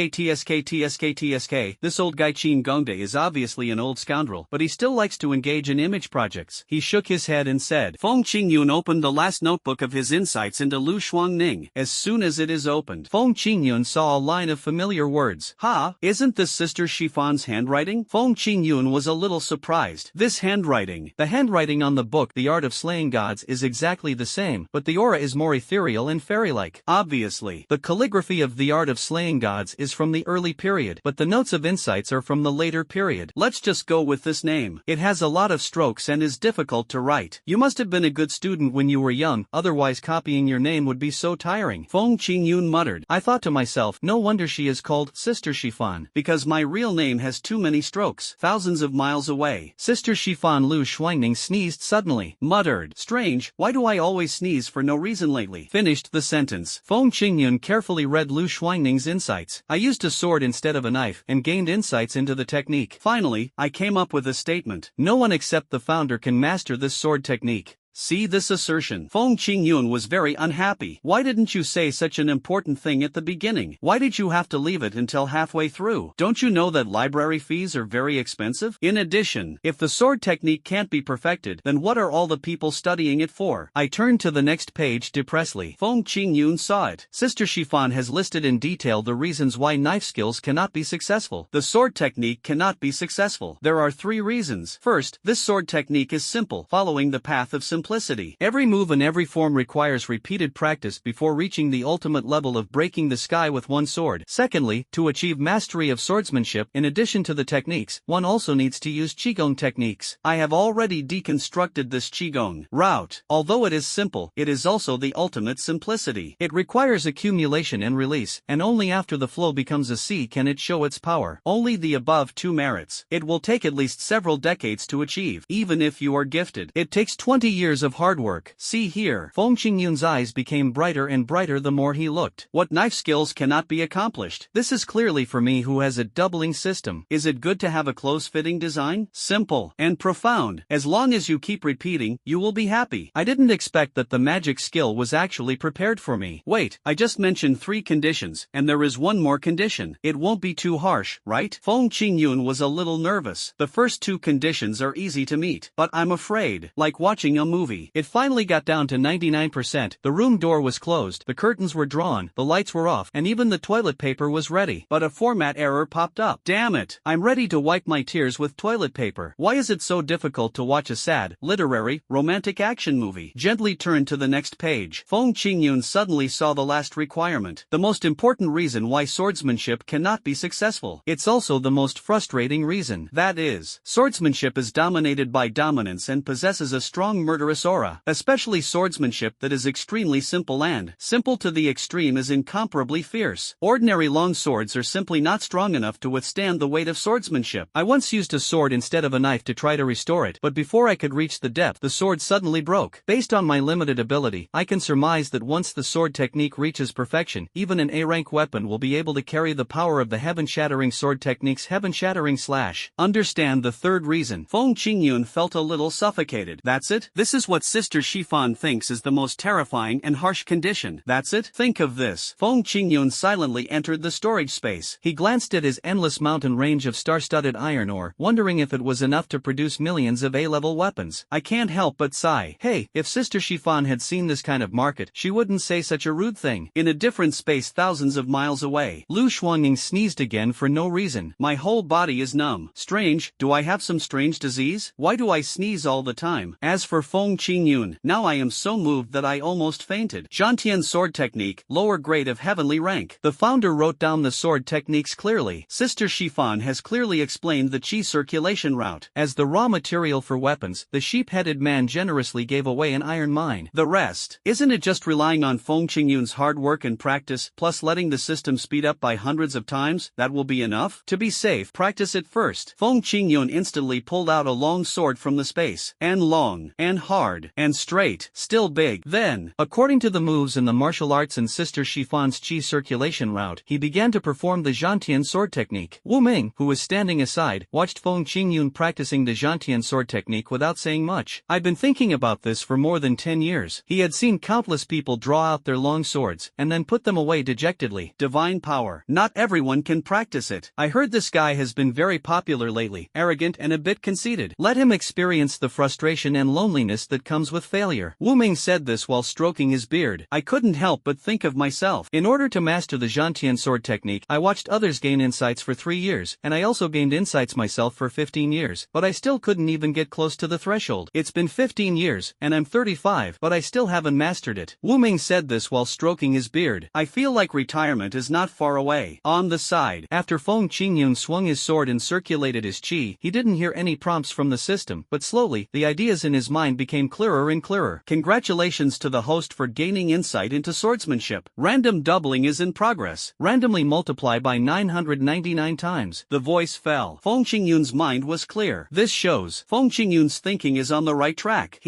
This old guy Chin Gongde is obviously an old scoundrel, but he still likes to engage in image projects. He shook his head and said, Feng Qingyun opened the last notebook of his insights into Lu Shuangning. As soon as it is opened, Feng Qingyun saw a line of familiar words. Ha, isn't this Sister Shifan's handwriting? Feng Qingyun was a little surprised. This handwriting. The handwriting on the book The Art of Slaying Gods is exactly the same, but the aura is more ethereal and fairy-like. Obviously, the calligraphy of The Art of Slaying Gods is from the early period, but the notes of insights are from the later period. Let's just go with this name. It has a lot of strokes and is difficult to write. You must have been a good student when you were young, otherwise copying your name would be so tiring. Feng Qingyun muttered. I thought to myself, no wonder she is called Sister Shifan, because my real name has too many strokes. Thousands of miles away. Sister Shifan. Lu Shuangning sneezed suddenly. Muttered. Strange, why do I always sneeze for no reason lately? Finished the sentence. Feng Qingyun carefully read Lu Shuangning's insights. I used a sword instead of a knife, and gained insights into the technique. Finally, I came up with a statement. No one except the founder can master this sword technique. See this assertion. Feng Qingyun was very unhappy. Why didn't you say such an important thing at the beginning? Why did you have to leave it until halfway through? Don't you know that library fees are very expensive? In addition, if the sword technique can't be perfected, then what are all the people studying it for? I turned to the next page depressedly. Feng Qingyun saw it. Sister Shifan has listed in detail the reasons why knife skills cannot be successful. The sword technique cannot be successful. There are 3 reasons. First, this sword technique is simple, following the path of simplicity. Every move and every form requires repeated practice before reaching the ultimate level of breaking the sky with one sword. Secondly, to achieve mastery of swordsmanship, in addition to the techniques, one also needs to use Qigong techniques. I have already deconstructed this Qigong route. Although it is simple, it is also the ultimate simplicity. It requires accumulation and release, and only after the flow becomes a sea can it show its power. Only the above 2 merits. It will take at least several decades to achieve, even if you are gifted. It takes 20 years of hard work. See here. Feng Qingyun's eyes became brighter and brighter the more he looked. What knife skills cannot be accomplished? This is clearly for me who has a doubling system. Is it good to have a close-fitting design? Simple and profound. As long as you keep repeating, you will be happy. I didn't expect that the magic skill was actually prepared for me. Wait, I just mentioned 3 conditions, and there is one more condition. It won't be too harsh, right? Feng Qingyun was a little nervous. The first 2 conditions are easy to meet, but I'm afraid, like watching a movie. It finally got down to 99%. The room door was closed, the curtains were drawn, the lights were off, and even the toilet paper was ready. But a format error popped up. Damn it! I'm ready to wipe my tears with toilet paper. Why is it so difficult to watch a sad, literary, romantic action movie? Gently turn to the next page. Feng Qingyun suddenly saw the last requirement. The most important reason why swordsmanship cannot be successful. It's also the most frustrating reason. That is, swordsmanship is dominated by dominance and possesses a strong murderous aura, especially swordsmanship that is extremely simple and simple to the extreme is incomparably fierce. Ordinary long swords are simply not strong enough to withstand the weight of swordsmanship. I once used a sword instead of a knife to try to restore it, but before I could reach the depth, the sword suddenly broke. Based on my limited ability, I can surmise that once the sword technique reaches perfection, even an A-rank weapon will be able to carry the power of the heaven-shattering sword technique's heaven-shattering slash. Understand the 3rd reason. Feng Qingyun felt a little suffocated. That's it? This is what Sister Shifan thinks is the most terrifying and harsh condition. That's it? Think of this. Feng Qingyun silently entered the storage space. He glanced at his endless mountain range of star-studded iron ore, wondering if it was enough to produce millions of A-level weapons. I can't help but sigh. Hey, if Sister Shifan had seen this kind of market, she wouldn't say such a rude thing. In a different space thousands of miles away. Lu Shuangning sneezed again for no reason. My whole body is numb. Strange, do I have some strange disease? Why do I sneeze all the time? As for Feng Qingyun, now I am so moved that I almost fainted. Zhantian sword technique, lower grade of heavenly rank. The founder wrote down the sword techniques clearly. Sister Shifan has clearly explained the qi circulation route. As the raw material for weapons, the sheep-headed man generously gave away an iron mine. The rest, isn't it just relying on Feng Qingyun's hard work and practice, plus letting the system speed up by hundreds of times? That will be enough? To be safe, practice it first. Feng Qingyun instantly pulled out a long sword from the space. And long, and hard. hard, and straight, still big. Then, according to the moves in the martial arts and Sister Shifan's chi circulation route, he began to perform the Zhantian sword technique. Wu Ming, who was standing aside, watched Feng Qingyun practicing the Zhantian sword technique without saying much. I'd been thinking about this for more than 10 years. He had seen countless people draw out their long swords, and then put them away dejectedly. Divine power. Not everyone can practice it. I heard this guy has been very popular lately, arrogant and a bit conceited. Let him experience the frustration and loneliness that comes with failure. Wu Ming said this while stroking his beard. I couldn't help but think of myself. In order to master the Zhantian sword technique, I watched others gain insights for 3 years, and I also gained insights myself for 15 years, but I still couldn't even get close to the threshold. It's been 15 years, and I'm 35, but I still haven't mastered it. Wu Ming said this while stroking his beard. I feel like retirement is not far away. On the side, after Feng Qingyun swung his sword and circulated his qi, he didn't hear any prompts from the system, but slowly, the ideas in his mind became clearer and clearer. Congratulations to the host for gaining insight into swordsmanship. Random doubling is in progress. Randomly multiply by 999 times. The voice fell. Feng Qingyun's mind was clear. This shows Feng Qingyun's thinking is on the right track.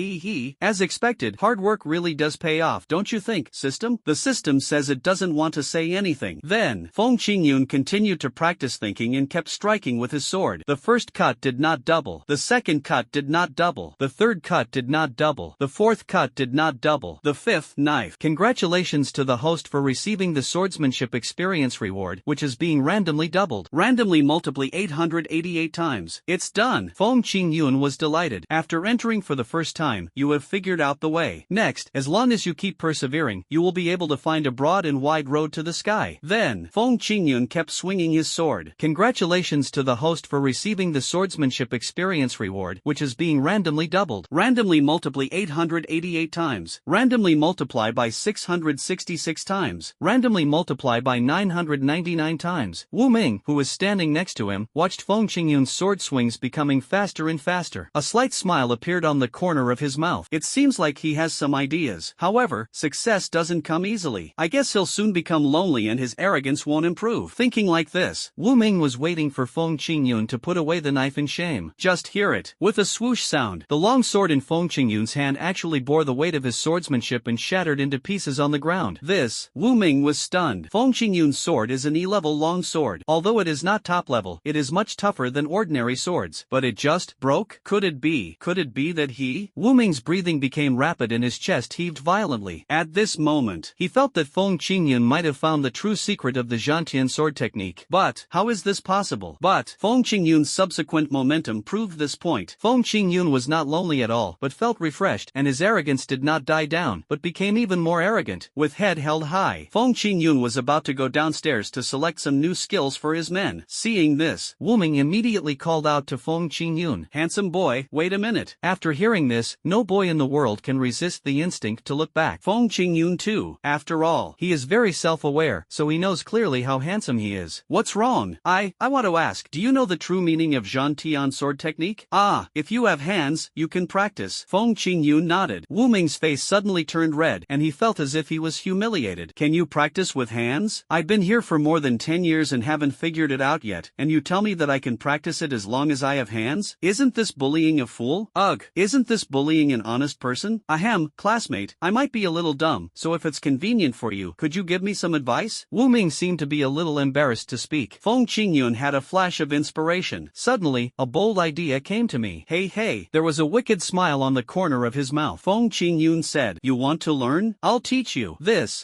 As expected, hard work really does pay off, don't you think, system? The system says it doesn't want to say anything. Then, Feng Qingyun continued to practice thinking and kept striking with his sword. The first cut did not double. The second cut did not double. The third cut did not double. The fourth cut did not double. The fifth knife. Congratulations to the host for receiving the swordsmanship experience reward, which is being randomly doubled. Randomly multiply 888 times. It's done. Feng Qingyun was delighted. After entering for the first time, you have figured out the way. Next, as long as you keep persevering, you will be able to find a broad and wide road to the sky. Then, Feng Qingyun kept swinging his sword. Congratulations to the host for receiving the swordsmanship experience reward, which is being randomly doubled. Randomly multiply 888 times. Randomly multiply by 666 times. Randomly multiply by 999 times. Wu Ming, who was standing next to him, watched Feng Qingyun's sword swings becoming faster and faster. A slight smile appeared on the corner of his mouth. It seems like he has some ideas. However, success doesn't come easily. I guess he'll soon become lonely and his arrogance won't improve. Thinking like this, Wu Ming was waiting for Feng Qingyun to put away the knife in shame. Just hear it. With a swoosh sound, the long sword in Feng Qingyun's hand actually bore the weight of his swordsmanship and shattered into pieces on the ground. Wu Ming was stunned. Feng Qingyun's sword is an E-level long sword. Although it is not top level, it is much tougher than ordinary swords. But it just broke? Could it be that Wu Ming's breathing became rapid and his chest heaved violently. At this moment, he felt that Feng Qingyun might have found the true secret of the Zhantian sword technique. But, how is this possible? But, Feng Qingyun's subsequent momentum proved this point. Feng Qingyun was not lonely at all, but felt refreshed, and his arrogance did not die down, but became even more arrogant. With head held high, Feng Qingyun was about to go downstairs to select some new skills for his men. Seeing this, Wu Ming immediately called out to Feng Qingyun, "Handsome boy, wait a minute." After hearing this, no boy in the world can resist the instinct to look back. Feng Qingyun too. After all, he is very self-aware, so he knows clearly how handsome he is. What's wrong? I want to ask, do you know the true meaning of Zhantian sword technique? If you have hands, you can practice. Feng Qingyun nodded. Wu Ming's face suddenly turned red, and he felt as if he was humiliated. Can you practice with hands? I've been here for more than 10 years and haven't figured it out yet, and you tell me that I can practice it as long as I have hands? Isn't this bullying a fool? Ugh, isn't this bullying an honest person? Ahem, classmate, I might be a little dumb, so if it's convenient for you, could you give me some advice? Wu Ming seemed to be a little embarrassed to speak. Feng Qingyun had a flash of inspiration. Suddenly, a bold idea came to me. Hey, there was a wicked smile on the corner of his mouth. Feng Qingyun said, "You want to learn? I'll teach you."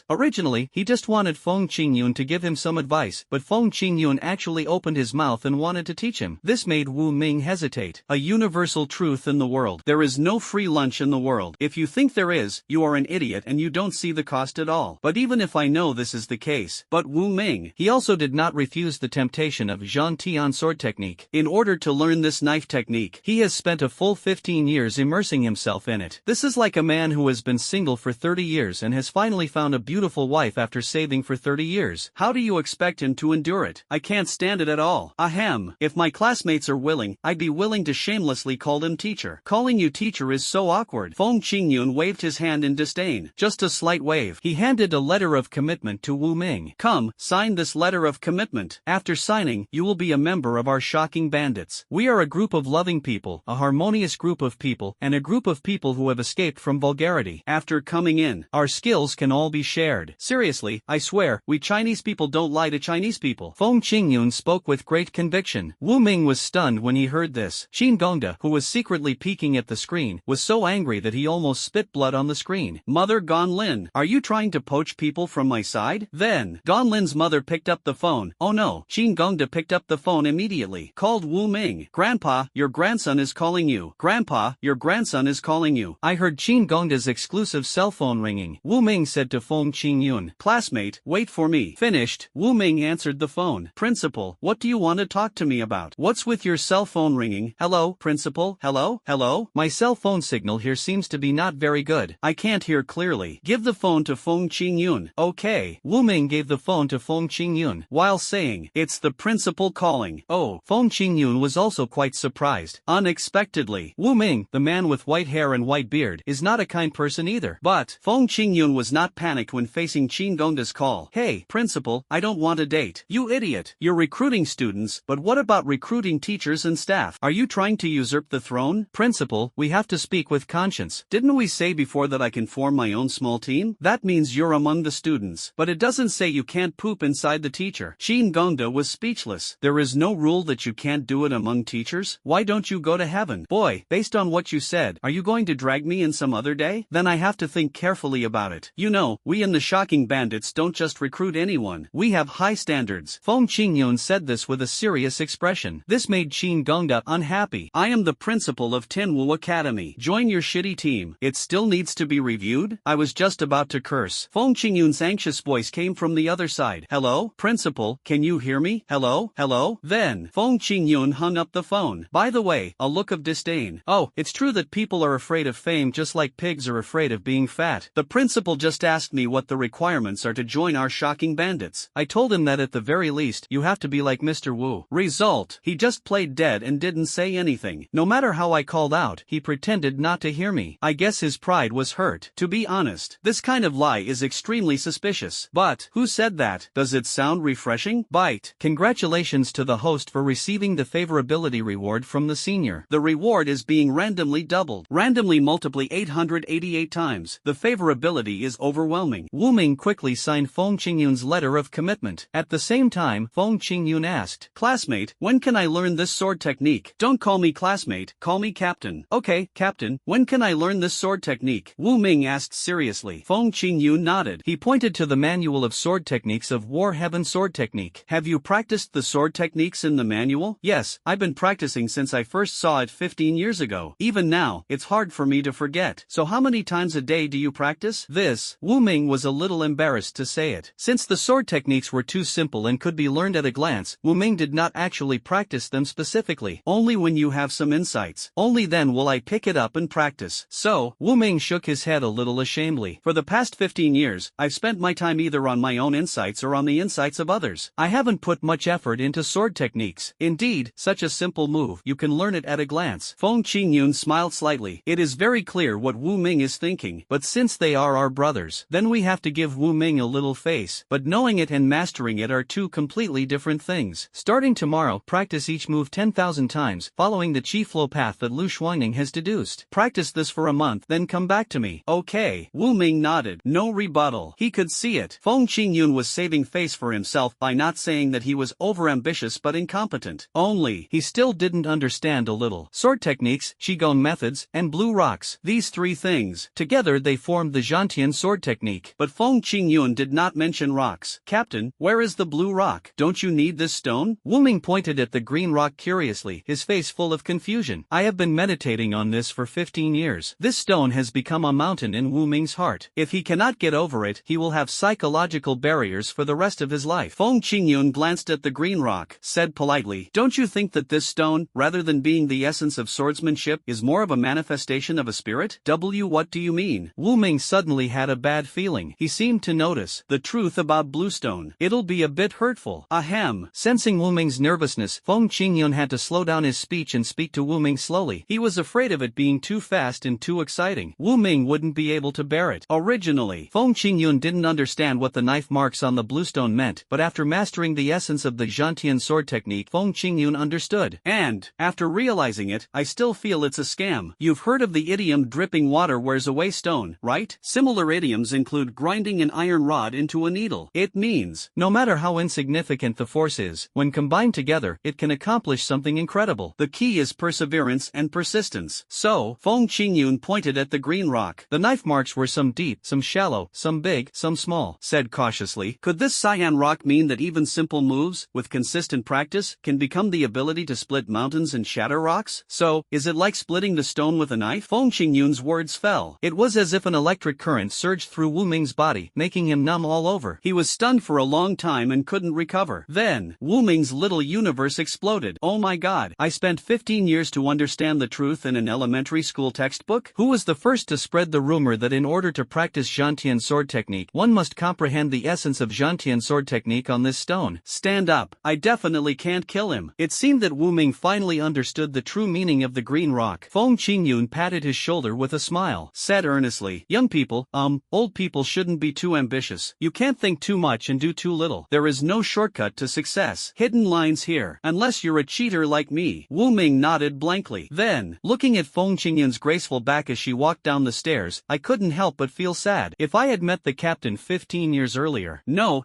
Originally, he just wanted Feng Qingyun to give him some advice, but Feng Qingyun actually opened his mouth and wanted to teach him. This made Wu Ming hesitate. A universal truth in the world. There is no free lunch in the world. If you think there is, you are an idiot and you don't see the cost at all. But even if I know this is the case, but Wu Ming, he also did not refuse the temptation of Zhantian sword technique. In order to learn this knife technique, he has spent a full 15 years immersing himself in it. This is like a man who has been single for 30 years and has finally found a beautiful wife after saving for 30 years. How do you expect him to endure it? I can't stand it at all. Ahem. If my classmates are willing, I'd be willing to shamelessly call him teacher. Calling you teacher is so awkward. Feng Qingyun waved his hand in disdain. Just a slight wave. He handed a letter of commitment to Wu Ming. Come, sign this letter of commitment. After signing, you will be a member of our shocking bandits. We are a group of loving people, a harmonious group of people, and a group group of people who have escaped from vulgarity. After coming in, our skills can all be shared. Seriously, I swear, we Chinese people don't lie to Chinese people. Feng Qingyun spoke with great conviction. Wu Ming was stunned when he heard this. Qin Gongda, who was secretly peeking at the screen, was so angry that he almost spit blood on the screen. Mother Gonlin, are you trying to poach people from my side? Then, Gonlin's mother picked up the phone. Oh no, Qin Gongda picked up the phone immediately. Called Wu Ming. Grandpa, your grandson is calling you. Grandpa, your grandson is calling you. I heard Qin Gongda's exclusive cell phone ringing. Wu Ming said to Feng Qingyun, classmate, wait for me. Finished. Wu Ming answered the phone. Principal, what do you want to talk to me about? What's with your cell phone ringing? Hello, principal? Hello? Hello? My cell phone signal here seems to be not very good. I can't hear clearly. Give the phone to Feng Qingyun. Okay. Wu Ming gave the phone to Feng Qingyun, while saying, it's the principal calling. Oh, Feng Qingyun was also quite surprised. Unexpectedly, Wu Ming, the man with white hair and white beard, is not a kind person either. But, Feng Qingyun was not panicked when facing Qin Gongda's call. Hey, principal, I don't want a date. You idiot. You're recruiting students, but what about recruiting teachers and staff? Are you trying to usurp the throne? Principal, we have to speak with conscience. Didn't we say before that I can form my own small team? That means you're among the students. But it doesn't say you can't poop inside the teacher. Qin Gongda was speechless. There is no rule that you can't do it among teachers? Why don't you go to heaven? Boy, based on what you said, are you going to drag me in some other day? Then I have to think carefully about it. You know, we in the Shocking Bandits don't just recruit anyone. We have high standards. Feng Qingyun said this with a serious expression. This made Qin Gongda unhappy. I am the principal of Tianwu Academy. Join your shitty team. It still needs to be reviewed? I was just about to curse. Feng Qingyun's anxious voice came from the other side. Hello, principal, can you hear me? Hello? Hello? Then, Feng Qingyun hung up the phone. By the way, a look of disdain. Oh, it's true that people are afraid of fame just like pigs are afraid of being fat. The principal just asked me what the requirements are to join our Shocking Bandits. I told him that at the very least, you have to be like Mr. Wu. Result, he just played dead and didn't say anything. No matter how I called out, he pretended not to hear me. I guess his pride was hurt. To be honest, this kind of lie is extremely suspicious. But, who said that? Does it sound refreshing? Bite. Congratulations to the host for receiving the favorability reward from the senior. The reward is being randomly doubled. Randomly multiply 888 times. The favorability is overwhelming. Wu Ming quickly signed Feng Qingyun's letter of commitment. At the same time, Feng Qingyun asked, classmate, when can I learn this sword technique? Don't call me classmate, call me captain. Okay, captain, when can I learn this sword technique? Wu Ming asked seriously. Feng Qingyun nodded. He pointed to the manual of sword techniques of War Heaven Sword Technique. Have you practiced the sword techniques in the manual? Yes, I've been practicing since I first saw it 15 years ago. Even now, it's hard for me to forget. So how many times a day do you practice? This, Wu Ming was a little embarrassed to say it. Since the sword techniques were too simple and could be learned at a glance, Wu Ming did not actually practice them specifically. Only when you have some insights. Only then will I pick it up and practice. So, Wu Ming shook his head a little ashamedly. For the past 15 years, I've spent my time either on my own insights or on the insights of others. I haven't put much effort into sword techniques. Indeed, such a simple move, you can learn it at a glance. Feng Qingyun smiled slightly. It is very clear what Wu Ming is thinking, but since they are our brothers, then we have to give Wu Ming a little face. But knowing it and mastering it are two completely different things. Starting tomorrow, practice each move 10,000 times, following the chi flow path that Lu Shuangning has deduced. Practice this for a month, then come back to me. Okay. Wu Ming nodded. No rebuttal. He could see it. Feng Qingyun was saving face for himself by not saying that he was overambitious but incompetent. Only, he still didn't understand a little. Sword techniques, qigong methods, and blue rocks. These three things. Together they formed the Zhantian sword technique. But Feng Qingyun did not mention rocks. Captain, where is the blue rock? Don't you need this stone? Wu Ming pointed at the green rock curiously, his face full of confusion. I have been meditating on this for 15 years. This stone has become a mountain in Wu Ming's heart. If he cannot get over it, he will have psychological barriers for the rest of his life. Feng Qingyun glanced at the green rock, said politely, don't you think that this stone, rather than being the essence of swordsmanship, is more of a manifestation of a spirit? What do you mean? Wu Ming suddenly had a bad feeling. He seemed to notice the truth about bluestone. It'll be a bit hurtful. Ahem. Sensing Wu Ming's nervousness, Feng Qingyun had to slow down his speech and speak to Wu Ming slowly. He was afraid of it being too fast and too exciting. Wu Ming wouldn't be able to bear it. Originally, Feng Qingyun didn't understand what the knife marks on the bluestone meant, but after mastering the essence of the Zhantian sword technique, Feng Qingyun understood. And, after realizing it, I still feel it's a scam. You've heard of the idiom dripping water wears away stone, right? Similar idioms include grinding an iron rod into a needle. It means, no matter how insignificant the force is, when combined together, it can accomplish something incredible. The key is perseverance and persistence. So, Feng Qingyun pointed at the green rock. The knife marks were some deep, some shallow, some big, some small, said cautiously. Could this cyan rock mean that even simple moves, with consistent practice, can become the ability to split mountains and shatter rocks? So, is it like splitting the stone with a knife? Feng Qingyun's words fell. It was as if an electric current surged through Wu Ming's body, making him numb all over. He was stunned for a long time and couldn't recover. Then, Wu Ming's little universe exploded. Oh my god, I spent 15 years to understand the truth in an elementary school textbook? Who was the first to spread the rumor that in order to practice Zhantian sword technique, one must comprehend the essence of Zhantian sword technique on this stone? Stand up, I definitely can't kill him. It seemed that Wu Ming finally understood the true meaning of the green rock. Feng Qingyun patted his shoulder with a smile, said earnestly, young people, old people shouldn't be too ambitious. You can't think too much and do too little. There is no shortcut to success. Hidden lines here. Unless you're a cheater like me. Wu Ming nodded blankly. Then, looking at Feng Qingyun's graceful back as she walked down the stairs, I couldn't help but feel sad. If I had met the captain 15 years earlier. No.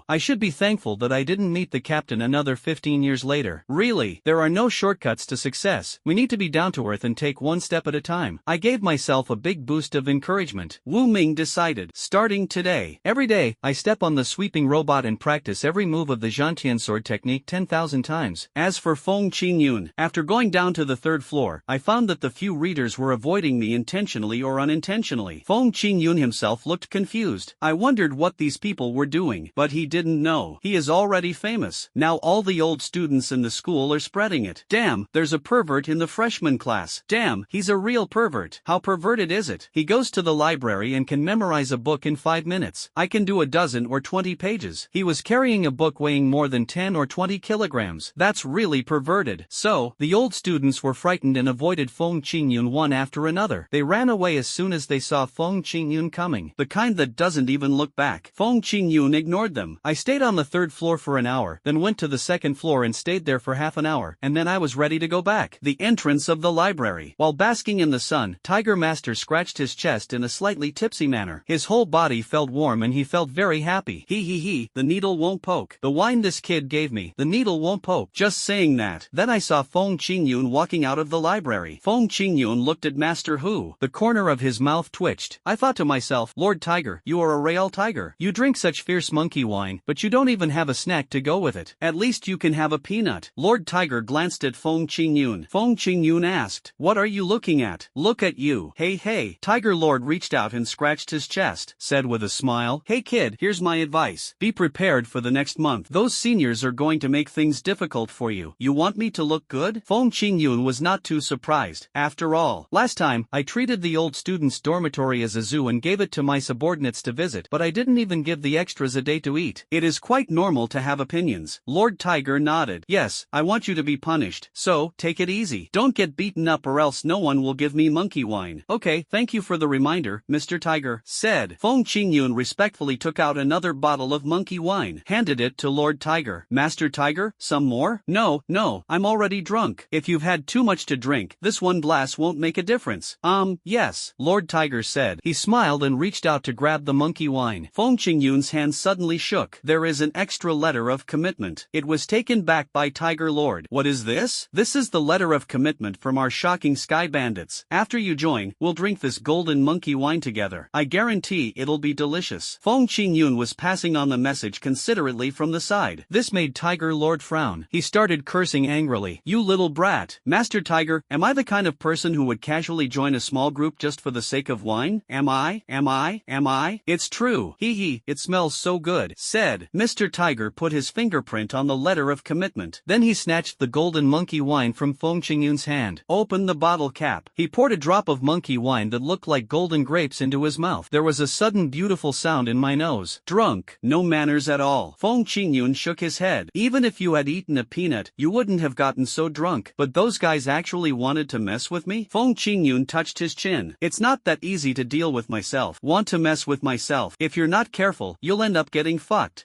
I should be thankful that I didn't meet the captain another 15 years later. Really, there are no shortcuts to success. We need to be down to earth and take one step at a time. I gave myself a big boost of encouragement. Wu Ming decided. Starting today. Every day, I step on the sweeping robot and practice every move of the Zhantian sword technique 10,000 times. As for Feng Qingyun, after going down to the third floor, I found that the few readers were avoiding me intentionally or unintentionally. Feng Qingyun himself looked confused. I wondered what these people were doing, but he didn't know. He is already famous. Now all the old students in the school are spreading it. Damn, there's a pervert in the freshman class. Damn, he's a real pervert. How perverted is it? He goes to the library and can memorize a book in 5 minutes. I can do a dozen or 20 pages. He was carrying a book weighing more than 10 or 20 kilograms. That's really perverted. So, the old students were frightened and avoided Feng Qingyun one after another. They ran away as soon as they saw Feng Qingyun coming. The kind that doesn't even look back. Feng Qingyun ignored them. I stayed on the third floor for an hour, then went to the second floor and stayed there for half an hour, and then I was ready to go back. The entrance of the library. While basking in the sun, Tiger Master scratched his chest in a slightly tipsy manner. His whole body felt warm and he felt very happy. He, the needle won't poke. The wine this kid gave me, the needle won't poke. Just saying that. Then I saw Feng Qingyun walking out of the library. Feng Qingyun looked at Master Hu. The corner of his mouth twitched. I thought to myself, Lord Tiger, you are a real tiger. You drink such fierce monkey wine, but you don't even have a snack to go with it. At least you can have a peanut. Lord Tiger glanced at Feng Qingyun. Feng Qingyun asked, what are you looking at? Look at you. Hey. Tiger Lord reached out and scratched his chest, said with a smile, hey kid, here's my advice. Be prepared for the next month. Those seniors are going to make things difficult for you. You want me to look good? Feng Qingyun was not too surprised. After all, last time, I treated the old students' dormitory as a zoo and gave it to my subordinates to visit, but I didn't even give the extras a day to eat. It is quite normal to have opinions. Lord Tiger nodded. Yes, I want you to be punished. So, take it easy. Don't get beaten up or else no one will give me monkey wine. Okay, thank you for the reminder, Mr. Tiger, said. Feng Qingyun respectfully took out another bottle of monkey wine, handed it to Lord Tiger. Master Tiger, some more? No, I'm already drunk. If you've had too much to drink, this one glass won't make a difference. Yes, Lord Tiger said. He smiled and reached out to grab the monkey wine. Feng Qingyun's hand suddenly shook. There is an extra letter of commitment. It was taken back by Tiger Lord. What is this? This is the letter of commitment from our shocking sky bandits. After you join, we'll drink this golden monkey wine together. I guarantee it'll be delicious. Feng Qingyun was passing on the message considerately from the side. This made Tiger Lord frown. He started cursing angrily. You little brat. Master Tiger, am I the kind of person who would casually join a small group just for the sake of wine? Am I? It's true. It smells so good, said. Mr. Tiger put his fingerprint on the letter of commitment. Then he snatched the golden monkey wine from Feng Qingyun's hand. Opened the bottle cap. He poured a drop of monkey wine that looked like golden grapes into his mouth. There was a sudden beautiful sound in my nose. Drunk. No manners at all. Feng Qingyun shook his head. Even if you had eaten a peanut, you wouldn't have gotten so drunk. But those guys actually wanted to mess with me? Feng Qingyun touched his chin. It's not that easy to deal with myself. Want to mess with myself. If you're not careful, you'll end up getting fucked.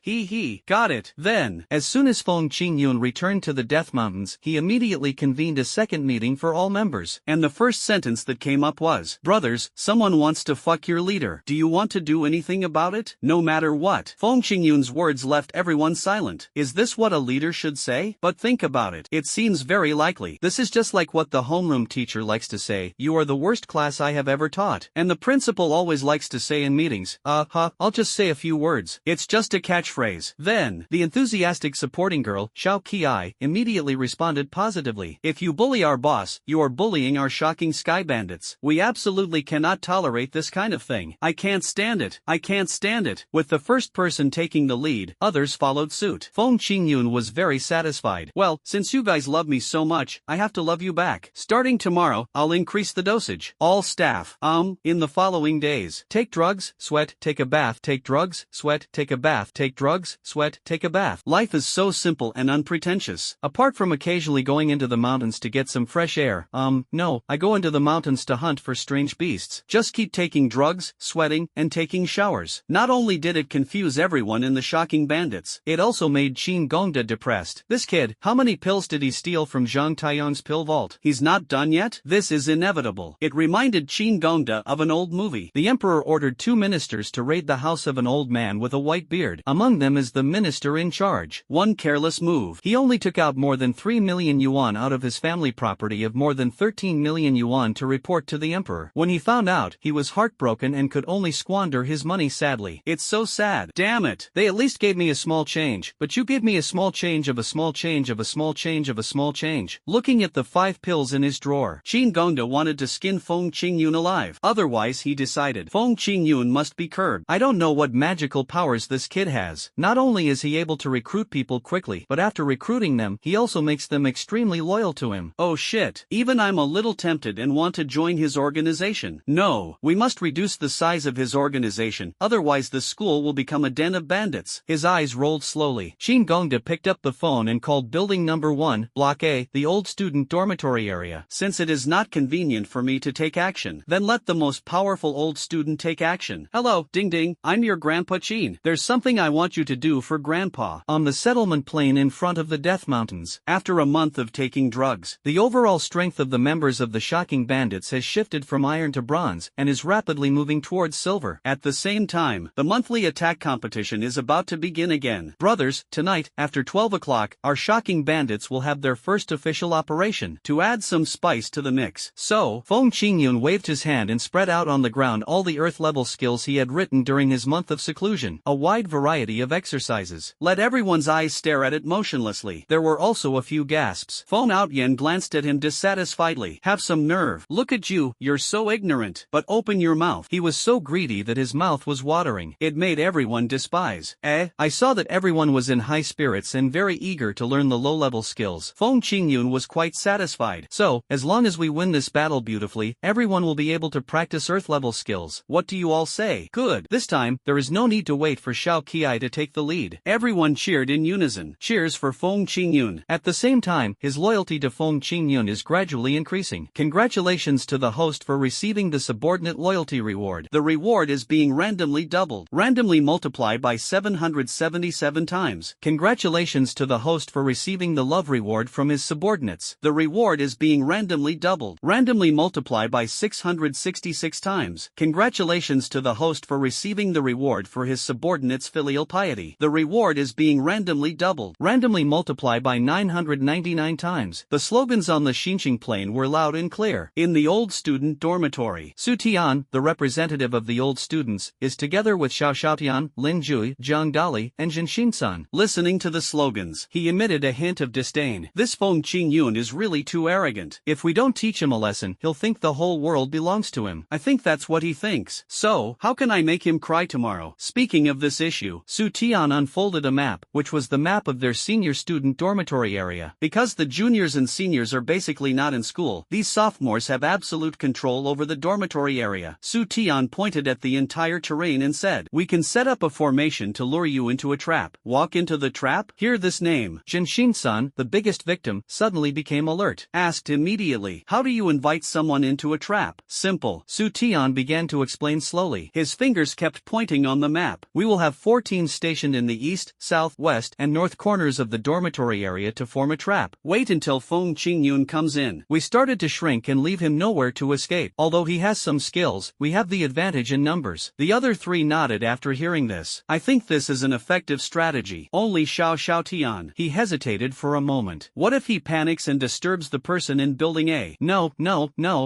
Got it. Then, as soon as Feng Qingyun returned to the Death Mountains, he immediately convened a second meeting for all members. members, and the first sentence that came up was, "Brothers, someone wants to fuck your leader. Do you want to do anything about it?" No matter what. Feng Qingyun's words left everyone silent. Is this what a leader should say? But think about it. It seems very likely. This is just like what the homeroom teacher likes to say, "You are the worst class I have ever taught." And the principal always likes to say in meetings, I'll just say a few words. It's just a catchphrase. Then, the enthusiastic supporting girl, Xiao Qi, immediately responded positively. "If you bully our boss, you are bullying our shocking sky bandits. We absolutely cannot tolerate this kind of thing. I can't stand it. I can't stand it." With the first person taking the lead, others followed suit. Feng Qingyun was very satisfied. "Well, since you guys love me so much, I have to love you back. Starting tomorrow, I'll increase the dosage. All staff, in the following days. Take drugs, sweat, take a bath, take drugs, sweat, take a bath, take drugs, sweat, take a bath." Life is so simple and unpretentious. Apart from occasionally going into the mountains to get some fresh air, no, I go into the mountains to hunt for strange beasts. Just keep taking drugs, sweating, and taking showers. Not only did it confuse everyone in the shocking bandits, it also made Qin Gongda depressed. This kid, how many pills did he steal from Zhang Taiyang's pill vault? He's not done yet? This is inevitable. It reminded Qin Gongda of an old movie. The emperor ordered 2 ministers to raid the house of an old man with a white beard. Among them is the minister in charge. One careless move. He only took out more than 3 million yuan out of his family property of more than 13 million yuan to report to the emperor. When he found out, he was heartbroken and could only squander his money sadly. It's so sad. Damn it. They at least gave me a small change, but you gave me a small change of a small change of a small change of a small change. Looking at the 5 pills in his drawer, Qin Gongda wanted to skin Feng Qingyun alive. Otherwise, he decided, Feng Qingyun must be curbed. I don't know what magical powers this kid has. Not only is he able to recruit people quickly, but after recruiting them, he also makes them extremely loyal to him. Oh shit. Even I'm a little tempted and want to join his organization. No, we must reduce the size of his organization, otherwise the school will become a den of bandits. His eyes rolled slowly. Qin Gongda picked up the phone and called building number 1, block A, the old student dormitory area. Since it is not convenient for me to take action, then let the most powerful old student take action. Hello, ding ding, I'm your Grandpa Qin. There's something I want you to do for Grandpa. On the settlement plain in front of the Death Mountains. After a month of taking drugs, the overall strength of the members of the shocking bandits has shifted from iron to bronze and is rapidly moving towards silver. At the same time, the monthly attack competition is about to begin again. Brothers, tonight, after 12 o'clock, our shocking bandits will have their first official operation. To add some spice to the mix. So, Feng Qingyun waved his hand and spread out on the ground all the earth-level skills he had written during his month of seclusion. A wide variety of exercises. Let everyone's eyes stare at it motionlessly. There were also a few gasps. Feng Outyen glanced at him dissatisfiedly. Have some nerve. Look at you, you're so ignorant. But open your mouth. He was so greedy that his mouth was watering. It made everyone despise. I saw that everyone was in high spirits and very eager to learn the low-level skills. Feng Qingyun was quite satisfied. So, as long as we win this battle beautifully, everyone will be able to practice earth-level skills. What do you all say? Good. This time, there is no need to wait for Xiao Qi to take the lead. Everyone cheered in unison. Cheers for Feng Qingyun. At the same time, his loyalty to Feng Qingyun is gradually increasing. Congratulations to the host for receiving the subordinate loyalty reward. The reward is being randomly doubled. Randomly multiplied by 777 times. Congratulations to the host for receiving the love reward from his subordinates. The reward is being randomly doubled. Randomly multiplied by 666 times. Congratulations to the host for receiving the reward for his subordinates' filial piety. The reward is being randomly doubled. Randomly multiplied by 999 times. The slogans on the Xinqing plain were loud and clear. In the old student dormitory, Su Tian, the representative of the old students, is together with Xiao Xiaotian, Lin Jui, Zhang Dali, and Jin Xinsan. Listening to the slogans, he emitted a hint of disdain. This Feng Qingyun is really too arrogant. If we don't teach him a lesson, he'll think the whole world belongs to him. I think that's what he thinks. So, how can I make him cry tomorrow? Speaking of this issue, Su Tian unfolded a map, which was the map of their senior student dormitory area. Because the juniors and seniors are basically not in school, these sophomores have absolute control over the dormitory area. Su Tian pointed at the entire terrain and said, "We can set up a formation to lure you into a trap. Walk into the trap? Hear this name." Jin Xinsan, the biggest victim, suddenly became alert. Asked immediately, "How do you invite someone into a trap?" Simple. Su Tian began to explain slowly. His fingers kept pointing on the map. "We will have 14 stationed in the east, south, west, and north corners of the dormitory area to form a trap. Wait until Feng Qingyun comes in. We started to shrink and leave him nowhere to escape. Although he has some skills, we have the advantage in numbers. The other three nodded after hearing this. I think this is an effective strategy. Only Xiao Xiaotian. He hesitated for a moment. What if he panics and disturbs the person in building A? No,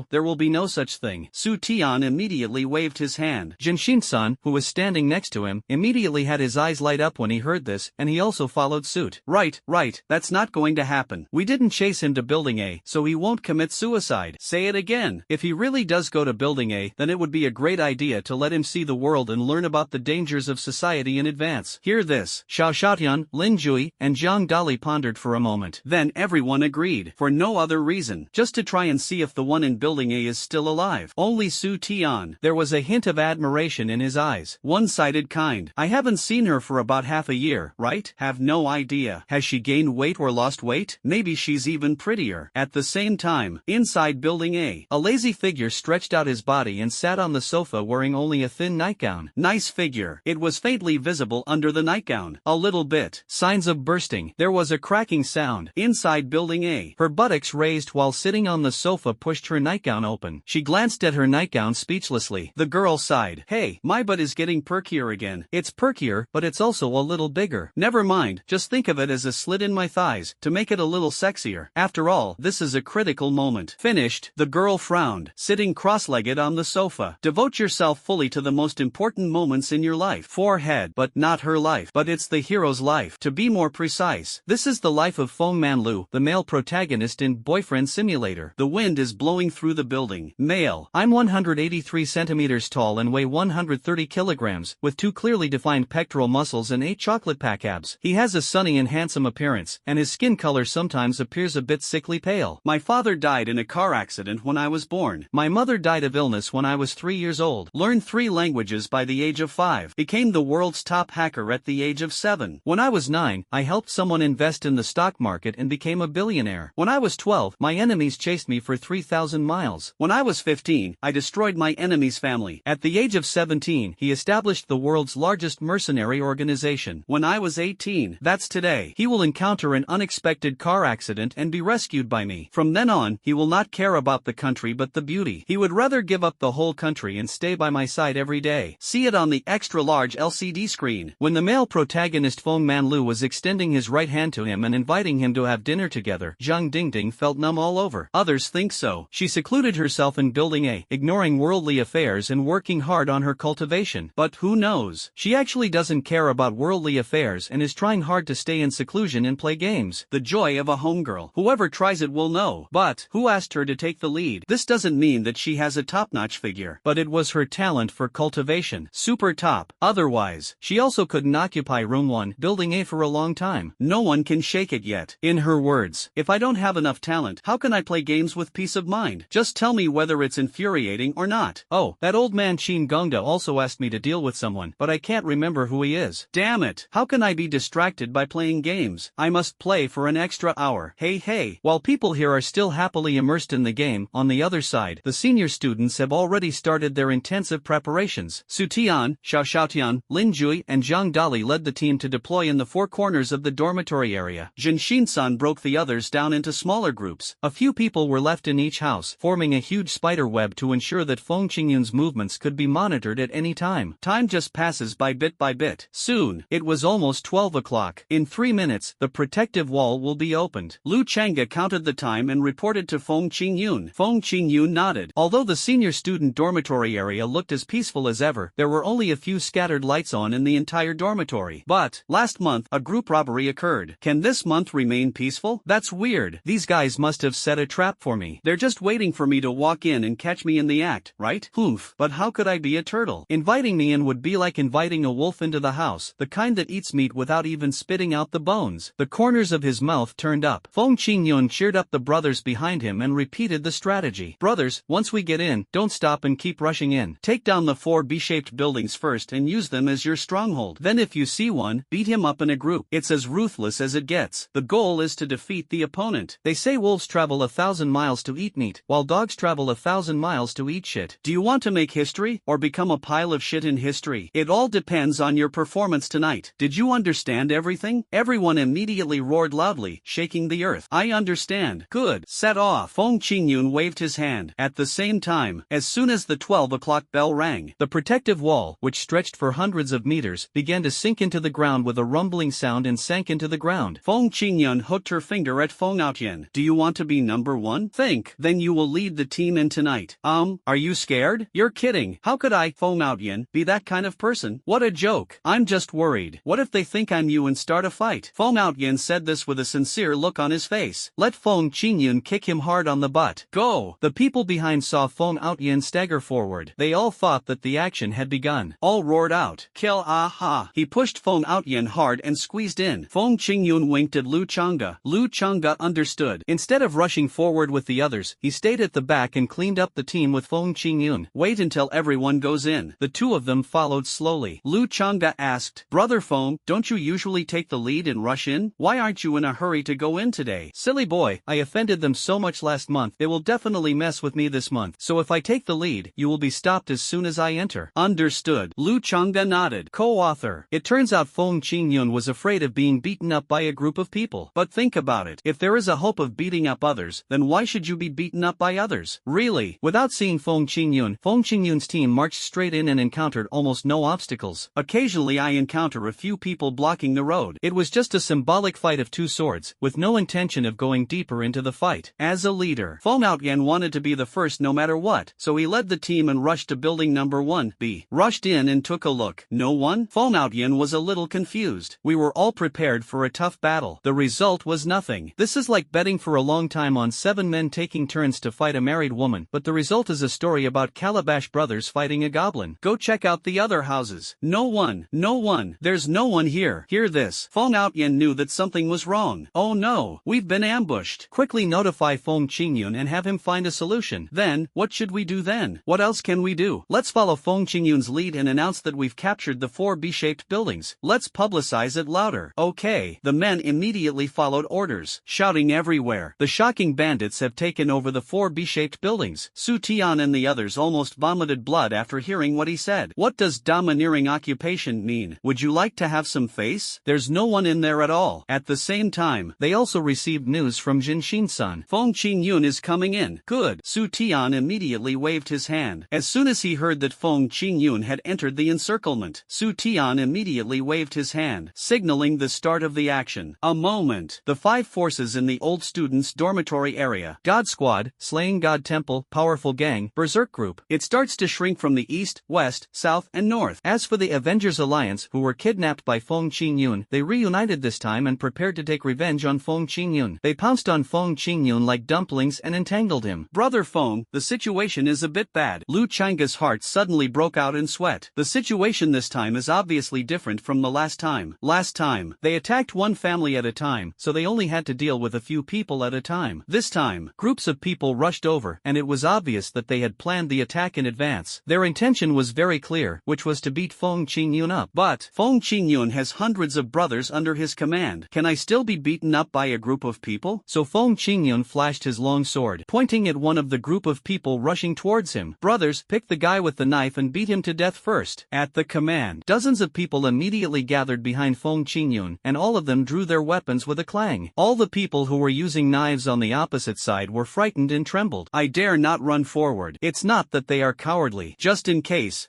there will be no such thing. Su Tian immediately waved his hand. Jinshin-san, who was standing next to him, immediately had his eyes light up when he heard this, and he also followed suit. Right, that's not going to happen. We didn't chase him to building A, so he won't commit suicide. Say it again. If he really does go to building A, then it would be a great idea to let him see the world and learn about the dangers of society in advance. Hear this. Xiao Xiaotian, Lin Jui, and Zhang Dali pondered for a moment. Then everyone agreed, for no other reason, just to try and see if the one in building A is still alive. Only Su Tian. There was a hint of admiration in his eyes. One-sided kind. I haven't seen her for about half a year, right? Have no idea. Has she gained weight or lost weight? Maybe she's even prettier. At the same time, inside building A lazy figure stretched out his body and sat on the sofa wearing only a thin nightgown. Nice figure. It was faintly visible under the nightgown. A little bit. Signs of bursting. There was a cracking sound. Inside building A, her buttocks raised while sitting on the sofa pushed her nightgown open. She glanced at her nightgown speechlessly. The girl sighed. Hey, my butt is getting perkier again. It's perkier, but it's also a little bigger. Never mind, just think of it as a slit in my thighs, to make it a little sexier. After all, this is a critical moment. Finished. The girl frowned, sitting cross-legged on the sofa. Devote yourself fully to the most important moments in your life. Forehead, but not her life. But it's the hero's life. To be more precise, this is the life of Feng Manlu, the male protagonist in Boyfriend Simulator. The wind is blowing through the building. Male. I'm 183 centimeters tall and weigh 130 kilograms, with 2 clearly defined pectoral muscles and 8 chocolate pack abs. He has a sunny and handsome appearance, and his skin color sometimes appears a bit sickly pale. My father died in a car accident when I was born. My mother died of illness when I was 3 years old. Learned 3 languages by the age of 5. Became the world's top hacker at the age of 7. When I was 9, I helped someone invest in the stock market and became a billionaire. When I was 12, my enemies chased me for 3,000 miles. When I was 15, I destroyed my enemy's family. At the age of 17, he established the world's largest mercenary organization. When I was 18, that's today, he will encounter an unexpected car accident and be rescued by me. From then on, he will not care about the country but the beauty. He would rather give up the whole country and stay by my side every day. See it on the extra-large LCD screen. When the male protagonist Feng Manlu was extending his right hand to him and inviting him to have dinner together, Zhang Dingding felt numb all over. Others think so. She secluded herself in building A, ignoring worldly affairs and working hard on her cultivation. But who knows? She actually doesn't care about worldly affairs and is trying hard to stay in seclusion and play games. The joy of a homegirl. Whoever tries it will know. But who asked her to take the lead? This doesn't mean that she has a top-notch figure, but it was her talent for cultivation. Super top. Otherwise, she also couldn't occupy room 1, building A for a long time. No one can shake it yet. In her words, if I don't have enough talent, how can I play games with peace of mind? Just tell me whether it's infuriating or not. Oh, that old man Qin Gongda also asked me to deal with someone, but I can't remember who he is. Damn it. How can I be distracted by playing games? I must play for an extra hour. Hey. While people here are still happily immersed in the game, on the other side, the senior students have already started their intensive preparations. Su Tian, Xiao Xiaotian, Lin Jui, and Zhang Dali led the team to deploy in the 4 corners of the dormitory area. Jinshin-san broke the others down into smaller groups. A few people were left in each house, forming a huge spider web to ensure that Feng Qingyun's movements could be monitored at any time. Time just passes by bit. Soon, it was almost 12 o'clock. In 3 minutes, the protective wall will be opened. Lu Chang'e counted the time and reported to Feng Qingyun. Feng Qingyun nodded. Although the senior student dormitory area looked as peaceful as ever, there were only a few scattered lights on in the entire dormitory. But, last month, a group robbery occurred. Can this month remain peaceful? That's weird. These guys must have set a trap for me. They're just waiting for me to walk in and catch me in the act, right? Humph. But how could I be a turtle? Inviting me in would be like inviting a wolf into the house, the kind that eats meat without even spitting out the bones. The corners of his mouth turned up. Feng Qingyun cheered up the brothers behind him and repeated the strategy. Brothers, once we get in, don't stop and keep rushing in. Take down the 4 B-shaped buildings first and use them as your stronghold. Then if you see one, beat him up in a group. It's as ruthless as it gets. The goal is to defeat the opponent. They say wolves travel 1,000 miles to eat meat, while dogs travel 1,000 miles to eat shit. Do you want to make history, or become a pile of shit in history? It all depends on your performance tonight. Did you understand everything? Everyone immediately roared loudly, shaking the earth. I understand. Good. set off. Feng Qingyun waved his hand. At the same time, as soon as the 12 o'clock bell rang, the protective wall, which stretched for hundreds of meters, began to sink into the ground with a rumbling sound and sank into the ground. Feng Qingyun hooked her finger at Feng Outyan. Do you want to be number one? Think, then you will lead the team in tonight. Are you scared? You're kidding. How could I, Feng Outyan, be that kind of person? What a joke. I'm just worried. What if they think I'm you and start a fight? Feng Outyan said this with a sincere look on his face. Let Feng Qingyun kick him hard on the butt. Go! The people behind saw Feng Outyan stagger forward. They all thought that the action had begun. All roared out, kill aha! He pushed Feng Outyan hard and squeezed in. Feng Qingyun winked at Lu Changge. Lu Changge understood. Instead of rushing forward with the others, he stayed at the back and cleaned up the team with Feng Qingyun. Wait until everyone goes in. The two of them followed slowly. Lu Changge asked, Brother Feng, don't you usually take the lead and rush in? Why aren't you in a hurry to go in today? Silly boy, I offended them so much last month, they will definitely mess with me this month. So if I take the lead, you will be stopped as soon as I enter. Understood. Lu Changge nodded. Co-author. It turns out Feng Qingyun was afraid of being beaten up by a group of people. But think about it. If there is a hope of beating up others, then why should you be beaten up by others? Really? Without seeing Feng Qingyun's team marched straight in and encountered almost no obstacles. Occasionally I encounter a few people blocking the road. It was just a symbolic fight of two swords, with no intention of going deeper into the fight. As a leader, Feng Outyan wanted to be the first no matter what, so he led the team and rushed to building number 1B. Rushed in and took a look. No one? Feng Outyan was a little confused. We were all prepared for a tough battle. The result was nothing. This is like betting for a long time on 7 men taking turns to fight a married woman, but the result is a story about Calabash brothers fighting a goblin. Go check out the other houses. No one. No one. There's no one here. Hear this. Feng Outyan knew that something was wrong. Oh no, we've been ambushed. Quickly notify Feng Qingyun and have him find a solution. Then, what should we do then? What else can we do? Let's follow Feng Qingyun's lead and announce that we've captured the 4 B-shaped buildings. Let's publicize it louder. Okay. The men immediately followed orders, shouting everywhere. The shocking bandits have taken over the 4 B-shaped buildings. Su Tian and the others almost vomited blood after hearing what he said. What does domineering occupation mean? Would you like to have some face? There's no one in there at all. At the same time, they also received news from Jinshin-san. Feng Qingyun is coming in. Good. Su Tian immediately waved his hand. As soon as he heard that Feng Qingyun had entered the encirclement, Su Tian immediately waved his hand, signaling the start of the action. A moment. The 5 forces in the old students' dormitory area. God Squad, Slaying God Temple, Powerful Gang, Berserk Group. It starts to shrink from the east, west, south, and north. As for the Avengers Alliance, who were kidnapped by Feng Qingyun, they reunited this time and prepared to take revenge on Feng Qingyun. They pounced on Feng Qingyun like dumplings and entangled him. Brother Feng, the situation is a bit bad. Lu Changge's heart suddenly broke out in sweat. The situation this time is obviously different from the last time. Last time, they attacked one family at a time, so they only had to deal with a few people at a time. This time, groups of people rushed over, and it was obvious that they had planned the attack in advance. Their intention was very clear, which was to beat Feng Qingyun up. But Feng Qingyun has hundreds of brothers under his command. Can I still be beaten up by a group of people? So Feng Qingyun flashed his long sword, pointing at one of the group of people rushing towards him. Brothers, pick the guy with the knife and beat him to death first. At the command, dozens of people immediately gathered behind Feng Qingyun, and all of them drew their weapons with a clang. All the people who were using knives on the opposite side were frightened and trembled. I dare not run forward. It's not that they are cowardly. Just in case.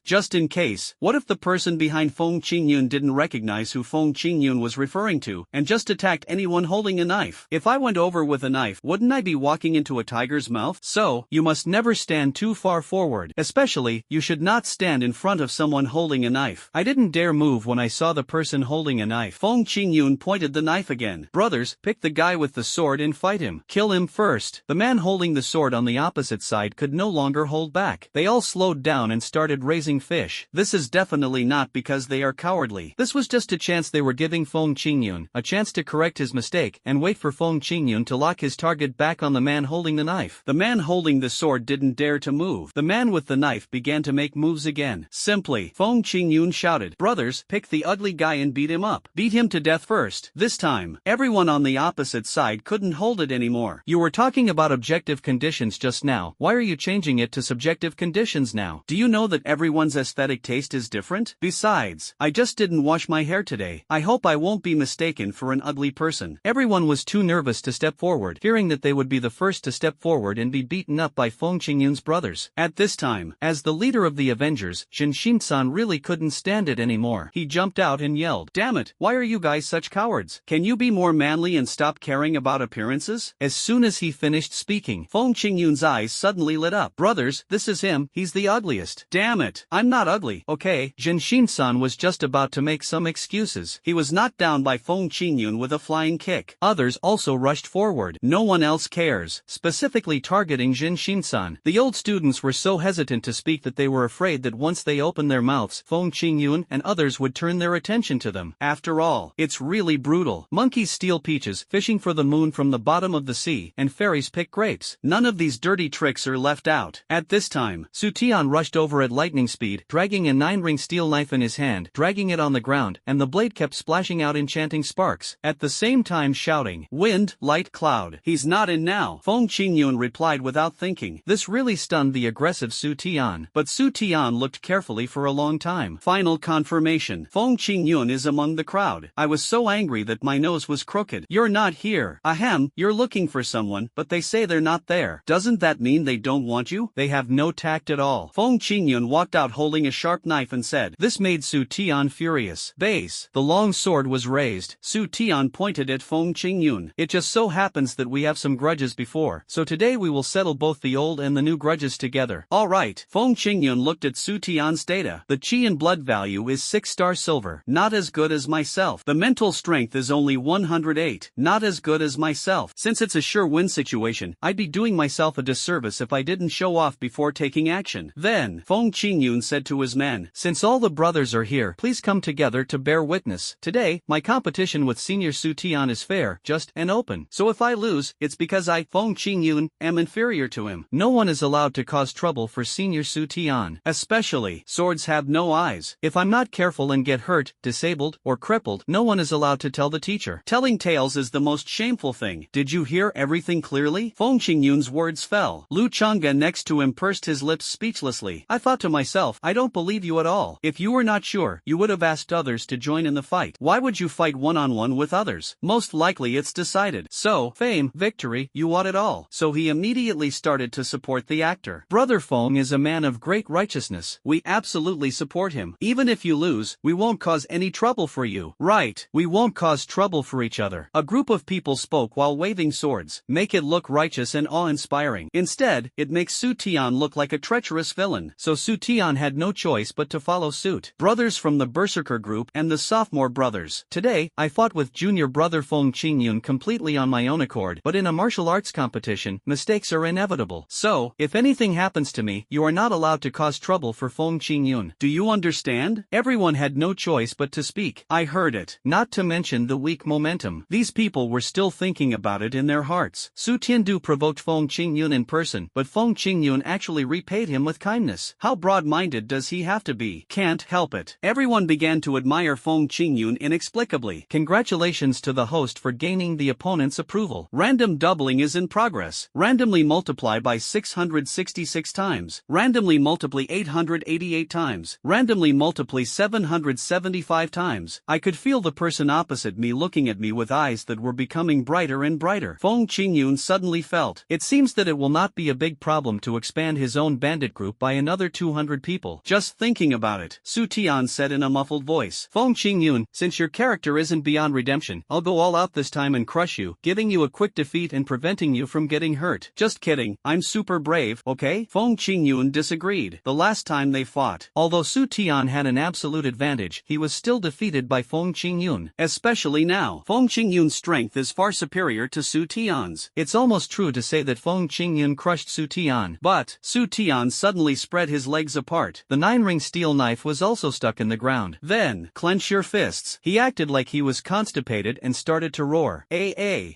What if the person behind Feng Qingyun didn't recognize who Feng Qingyun was referring to, and just attacked anyone holding a knife? If I went over with a knife, wouldn't I be walking into a tiger's mouth? So, you must never stand too far forward. Especially, you should not stand in front of someone holding a knife. I didn't dare move when I saw the person holding a knife. Feng Qingyun pointed the knife again. Brothers, pick the guy with the sword and fight him. Kill him first. The man holding the sword on the opposite side could no longer hold back. They all slowed down and started raising fish. This is definitely not because they are cowardly. This was just a chance they were giving Feng Qingyun, a chance to correct his mistake and wait for Feng Qingyun to lock his target back on the man holding the knife. The man holding the sword didn't dare to move. The man with the knife began to make moves again. Simply, Feng Qingyun shouted, brothers, pick the ugly guy and beat him up. Beat him to death first. This time, everyone on the opposite side couldn't hold it anymore. You were talking about objective conditions just now. Why are you changing it to subjective conditions now? Do you know that everyone's aesthetic taste is different? Besides, I just didn't wash my hair today. I hope I won't be mistaken for an ugly person. Everyone was too nervous to step forward, fearing that that they would be the first to step forward and be beaten up by Feng Qingyun's brothers. At this time, as the leader of the Avengers, Jin Shin-san really couldn't stand it anymore. He jumped out and yelled, "Damn it, why are you guys such cowards? Can you be more manly and stop caring about appearances?" As soon as he finished speaking, Feng Qingyun's eyes suddenly lit up. "Brothers, this is him, he's the ugliest." "Damn it, I'm not ugly, okay?" Jin Shin-san was just about to make some excuses. He was knocked down by Feng Qingyun with a flying kick. Others also rushed forward. No one else cares, specifically targeting Jin Shin-san. The old students were so hesitant to speak that they were afraid that once they opened their mouths, Feng Qingyun and others would turn their attention to them. After all, it's really brutal. Monkeys steal peaches, fishing for the moon from the bottom of the sea, and fairies pick grapes. None of these dirty tricks are left out. At this time, Su Tian rushed over at lightning speed, dragging a 9-ring steel knife in his hand, dragging it on the ground, and the blade kept splashing out enchanting sparks, at the same time shouting, "Wind, light, cloud. He's not in now." Feng Qingyun replied without thinking. This really stunned the aggressive Su Tian, but Su Tian looked carefully for a long time. Final confirmation. Feng Qingyun is among the crowd. I was so angry that my nose was crooked. "You're not here. Ahem, you're looking for someone, but they say they're not there. Doesn't that mean they don't want you? They have no tact at all." Feng Qingyun walked out holding a sharp knife and said. This made Su Tian furious. Base. The long sword was raised. Su Tian pointed at Feng Qingyun. "It just so happens that we have some grudges before, so today we will settle both the old and the new grudges together." "Alright." Feng Qingyun looked at Su Tian's data. The chi and blood value is 6-star silver. Not as good as myself. The mental strength is only 108. Not as good as myself. Since it's a sure win situation, I'd be doing myself a disservice if I didn't show off before taking action. Then, Feng Qingyun said to his men, "Since all the brothers are here, please come together to bear witness. Today, my competition with Senior Su Tian is fair, just, and open. So if I lose, it's because I, Feng Qingyun, am inferior to him. No one is allowed to cause trouble for Senior Su Tian. Especially, swords have no eyes. If I'm not careful and get hurt, disabled, or crippled, no one is allowed to tell the teacher. Telling tales is the most shameful thing. Did you hear everything clearly?" Feng Qingyun's words fell. Lu Chang'e next to him pursed his lips speechlessly. I thought to myself, I don't believe you at all. If you were not sure, you would have asked others to join in the fight. Why would you fight one-on-one with others? Most likely it's decided. So, fame, victory, you want it all. So he immediately started to support the actor. Brother Feng is a man of great righteousness. We absolutely support him. Even if you lose, we won't cause any trouble for you. Right, we won't cause trouble for each other. A group of people spoke while waving swords. Make it look righteous and awe-inspiring. Instead, it makes Su Tian look like a treacherous villain. So Su Tian had no choice but to follow suit. Brothers from the Berserker group and the sophomore brothers. Today, I fought with junior brother Feng Qingyun completely on my own accord, but in a martial arts competition, mistakes are inevitable. So, if anything happens to me, you are not allowed to cause trouble for Feng Qingyun. Do you understand? Everyone had no choice but to speak. I heard it. Not to mention the weak momentum. These people were still thinking about it in their hearts. Su Tiandu provoked Feng Qingyun in person, but Feng Qingyun actually repaid him with kindness. How broad-minded does he have to be? Can't help it. Everyone began to admire Feng Qingyun inexplicably. Congratulations to the host for gaining the opponent's approval. Random doubling is in progress. Randomly multiply by 666 times. Randomly multiply 888 times. Randomly multiply 775 times. I could feel the person opposite me looking at me with eyes that were becoming brighter and brighter. Feng Qingyun suddenly felt. It seems that it will not be a big problem to expand his own bandit group by another 200 people. Just thinking about it, Su Tian said in a muffled voice. Feng Qingyun, since your character isn't beyond redemption, I'll go all out this time and crush you, giving you a quick defeat and preventing you from getting hurt. Just kidding, I'm super brave, okay? Feng Qingyun disagreed. The last time they fought, although Su Tian had an absolute advantage, he was still defeated by Feng Qingyun. Especially now, Feng Qingyun's strength is far superior to Su Tian's. It's almost true to say that Feng Qingyun crushed Su Tian, but Su Tian suddenly spread his legs apart. The 9-ring steel knife was also stuck in the ground. Then, clench your fists. He acted like he was constipated and started to roar.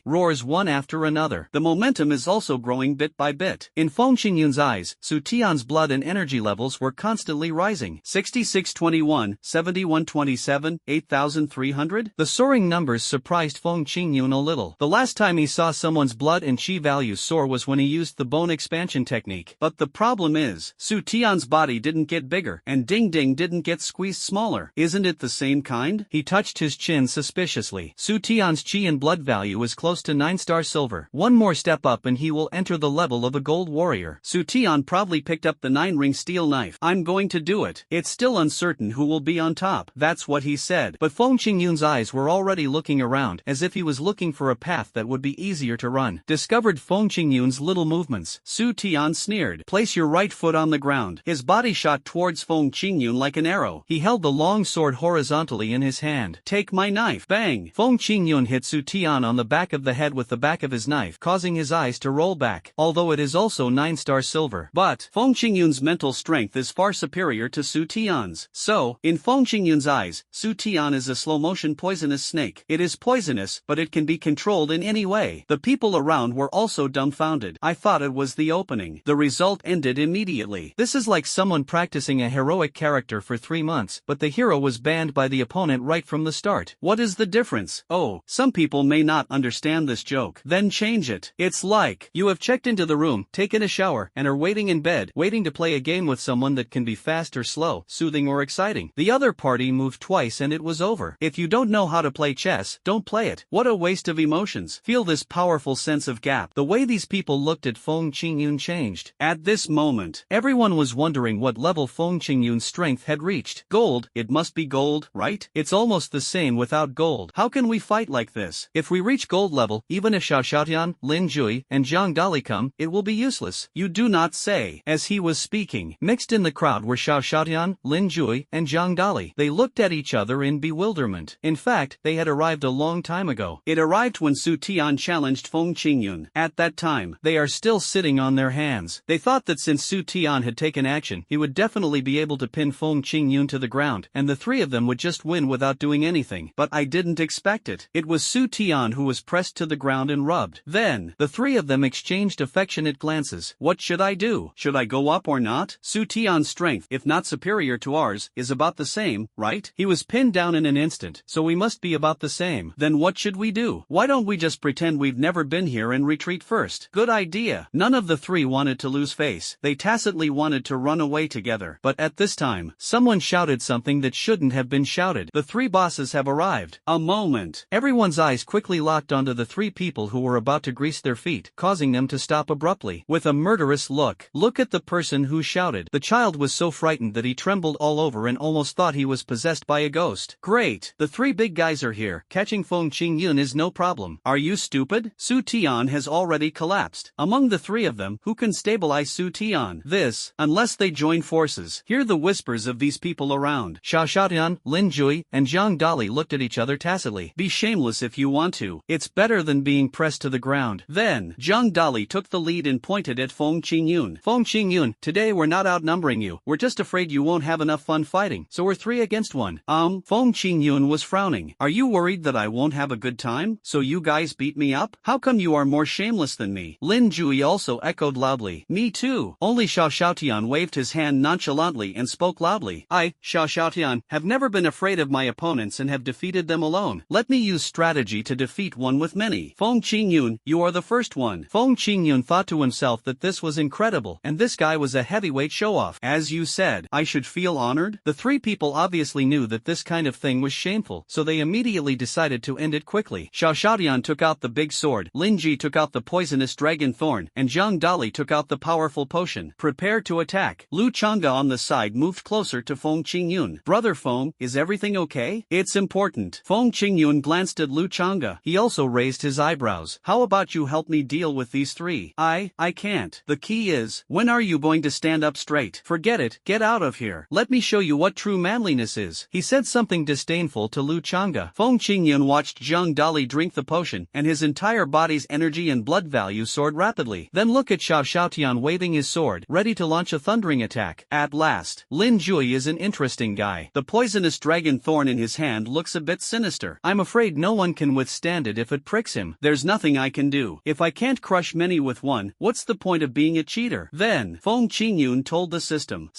Roars one after another. The momentum is also growing bit by bit. In Feng Qingyun's eyes, Su Tian's blood and energy levels were constantly rising. 6621, 7127, 8300? The soaring numbers surprised Feng Qingyun a little. The last time he saw someone's blood and chi values soar was when he used the bone expansion technique. But the problem is, Su Tian's body didn't get bigger, and Ding Ding didn't get squeezed smaller. Isn't it the same kind? He touched his chin suspiciously. Su Tian's chi and blood value is close to 9-star silver. forever. One more step up and he will enter the level of a gold warrior. Su Tian proudly picked up the 9-ring steel knife. I'm going to do it. It's still uncertain who will be on top. That's what he said. But Feng Qingyun's eyes were already looking around, as if he was looking for a path that would be easier to run. Discovered Feng Qingyun's little movements. Su Tian sneered. Place your right foot on the ground. His body shot towards Feng Qingyun like an arrow. He held the long sword horizontally in his hand. Take my knife. Bang! Feng Qingyun hit Su Tian on the back of the head with the back of his knife, causing his eyes to roll back. Although it is also 9-star silver. But Feng Qingyun's mental strength is far superior to Su Tian's. So, in Feng Qingyun's eyes, Su Tian is a slow-motion poisonous snake. It is poisonous, but it can be controlled in any way. The people around were also dumbfounded. I thought it was the opening. The result ended immediately. This is like someone practicing a heroic character for 3 months, but the hero was banned by the opponent right from the start. What is the difference? Oh, some people may not understand this joke. Then change it. It's like, you have checked into the room, taken a shower, and are waiting in bed, waiting to play a game with someone that can be fast or slow, soothing or exciting. The other party moved twice and it was over. If you don't know how to play chess, don't play it. What a waste of emotions. Feel this powerful sense of gap. The way these people looked at Feng Qingyun changed. At this moment, everyone was wondering what level Feng Qingyun's strength had reached. Gold, it must be gold, right? It's almost the same without gold. How can we fight like this? If we reach gold level, even if Xiao Xiaotian, Lin Jui, and Zhang Dali come, it will be useless. You do not say. As he was speaking, mixed in the crowd were Xiao Xiaotian, Lin Jui, and Zhang Dali. They looked at each other in bewilderment. In fact, they had arrived a long time ago. It arrived when Su Tian challenged Feng Qingyun. At that time, they are still sitting on their hands. They thought that since Su Tian had taken action, he would definitely be able to pin Feng Qingyun to the ground, and the three of them would just win without doing anything. But I didn't expect it. It was Su Tian who was pressed to the ground and rubbed. Then, the three of them exchanged affectionate glances. What should I do? Should I go up or not? Su Tian's strength, if not superior to ours, is about the same, right? He was pinned down in an instant, so we must be about the same. Then what should we do? Why don't we just pretend we've never been here and retreat first? Good idea. None of the three wanted to lose face. They tacitly wanted to run away together. But at this time, someone shouted something that shouldn't have been shouted. The three bosses have arrived. A moment. Everyone's eyes quickly locked onto the three people who were about to grease their feet, causing them to stop abruptly. With a murderous look. Look at the person who shouted. The child was so frightened that he trembled all over and almost thought he was possessed by a ghost. Great. The three big guys are here. Catching Feng Qingyun is no problem. Are you stupid? Su Tian has already collapsed. Among the three of them, who can stabilize Su Tian? This, unless they join forces. Hear the whispers of these people around. Xiao Xiaotian, Lin Jui, and Zhang Dali looked at each other tacitly. Be shameless if you want to. It's better than being pressed to the ground. Then, Zhang Dali took the lead and pointed at Feng Qingyun. Feng Qingyun, today we're not outnumbering you. We're just afraid you won't have enough fun fighting, so we're 3 against 1. Feng Qingyun was frowning. Are you worried that I won't have a good time? So you guys beat me up? How come you are more shameless than me? Lin Jui also echoed loudly. Me too. Only Xiao Xiaotian waved his hand nonchalantly and spoke loudly. I, Xiao Xiaotian, have never been afraid of my opponents and have defeated them alone. Let me use strategy to defeat one with many. Feng Qingyun, you are the first one. Feng Qingyun thought to himself that this was incredible, and this guy was a heavyweight show-off. As you said, I should feel honored? The three people obviously knew that this kind of thing was shameful, so they immediately decided to end it quickly. Xiao Xiaotian took out the big sword, Lin Ji took out the poisonous dragon thorn, and Zhang Dali took out the powerful potion. Prepare to attack. Lu Chang'e on the side moved closer to Feng Qingyun. Brother Feng, is everything okay? It's important. Feng Qingyun glanced at Lu Chang'e. He also raised his eyebrows. How about you help me deal with these three? I can't. The key is, when are you going to stand up straight? Forget it, get out of here. Let me show you what true manliness is. He said something disdainful to Lu Chang'e. Feng Qingyun watched Zhang Dali drink the potion, and his entire body's energy and blood value soared rapidly. Then look at Xiao Xiaotian waving his sword, ready to launch a thundering attack. At last, Lin Jui is an interesting guy. The poisonous dragon thorn in his hand looks a bit sinister. I'm afraid no one can withstand it if it pricks him. There's nothing I can do. If I can't crush many with one, what's the point of being a cheater? Then, Feng Qingyun told the system,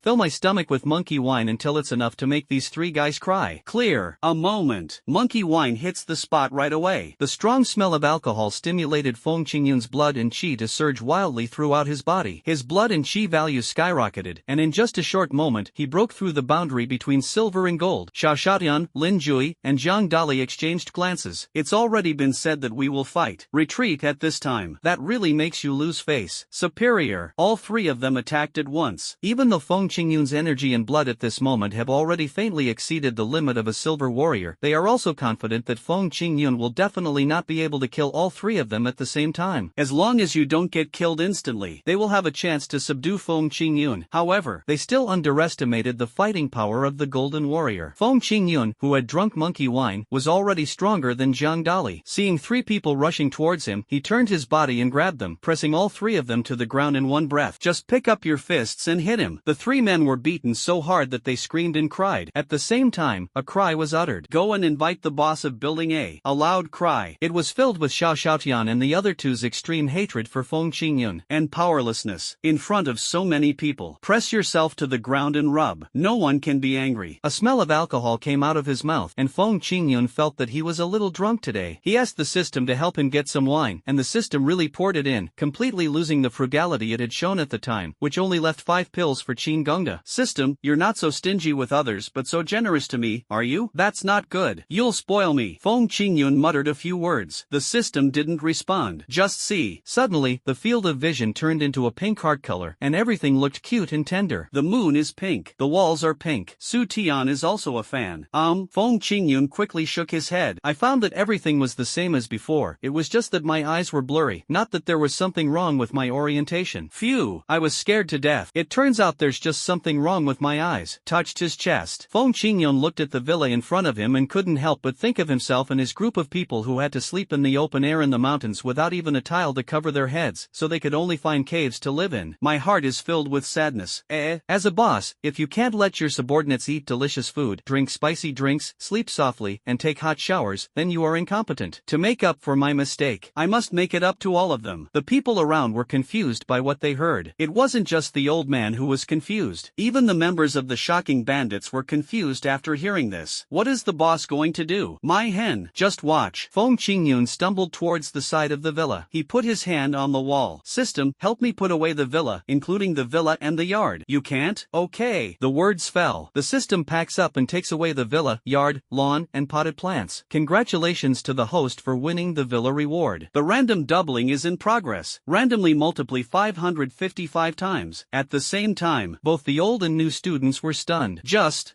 fill my stomach with monkey wine until it's enough to make these three guys cry. Clear. A moment. Monkey wine hits the spot right away. The strong smell of alcohol stimulated Feng Qingyun's blood and qi to surge wildly throughout his body. His blood and qi values skyrocketed, and in just a short moment, he broke through the boundary between silver and gold. Xiao Xiaotian, Lin Jui, and Zhang Dali exchanged glances. It's already been said that we will fight. fight. Retreat at this time. That really makes you lose face. Superior. All three of them attacked at once. Even though Feng Qingyun's energy and blood at this moment have already faintly exceeded the limit of a silver warrior, they are also confident that Feng Qingyun will definitely not be able to kill all three of them at the same time. As long as you don't get killed instantly, they will have a chance to subdue Feng Qingyun. However, they still underestimated the fighting power of the Golden Warrior. Feng Qingyun, who had drunk monkey wine, was already stronger than Zhang Dali. Seeing three people rushing towards him, he turned his body and grabbed them, pressing all three of them to the ground in one breath. Just pick up your fists and hit him. The three men were beaten so hard that they screamed and cried. At the same time, a cry was uttered. Go and invite the boss of Building A. A loud cry. It was filled with Xiao Xiaotian and the other two's extreme hatred for Feng Qingyun and powerlessness. In front of so many people, press yourself to the ground and rub. No one can be angry. A smell of alcohol came out of his mouth, and Feng Qingyun felt that he was a little drunk today. He asked the system to help him get some wine, and the system really poured it in, completely losing the frugality it had shown at the time, which only left 5 pills for Qin Gongda. System, you're not so stingy with others but so generous to me, are you? That's not good. You'll spoil me. Feng Qingyun muttered a few words. The system didn't respond. Just see. Suddenly, the field of vision turned into a pink heart color, and everything looked cute and tender. The moon is pink. The walls are pink. Su Tian is also a fan. Feng Qingyun quickly shook his head. I found that everything was the same as before. It was just that my eyes were blurry, not that there was something wrong with my orientation. Phew, I was scared to death. It turns out there's just something wrong with my eyes. Touched his chest. Feng Qingyun looked at the villa in front of him and couldn't help but think of himself and his group of people who had to sleep in the open air in the mountains without even a tile to cover their heads, so they could only find caves to live in. My heart is filled with sadness. As a boss, if you can't let your subordinates eat delicious food, drink spicy drinks, sleep softly, and take hot showers, then you are incompetent. To make up for my mistake, I must make it up to all of them. The people around were confused by what they heard. It wasn't just the old man who was confused. Even the members of the shocking bandits were confused after hearing this. What is the boss going to do? My hen. Just watch. Feng Qingyun stumbled towards the side of the villa. He put his hand on the wall. System, help me put away the villa, including the villa and the yard. You can't? Okay. The words fell. The system packs up and takes away the villa, yard, lawn, and potted plants. Congratulations to the host for winning the villa reward. The random doubling is in progress. Randomly multiply 555 times. At the same time, both the old and new students were stunned.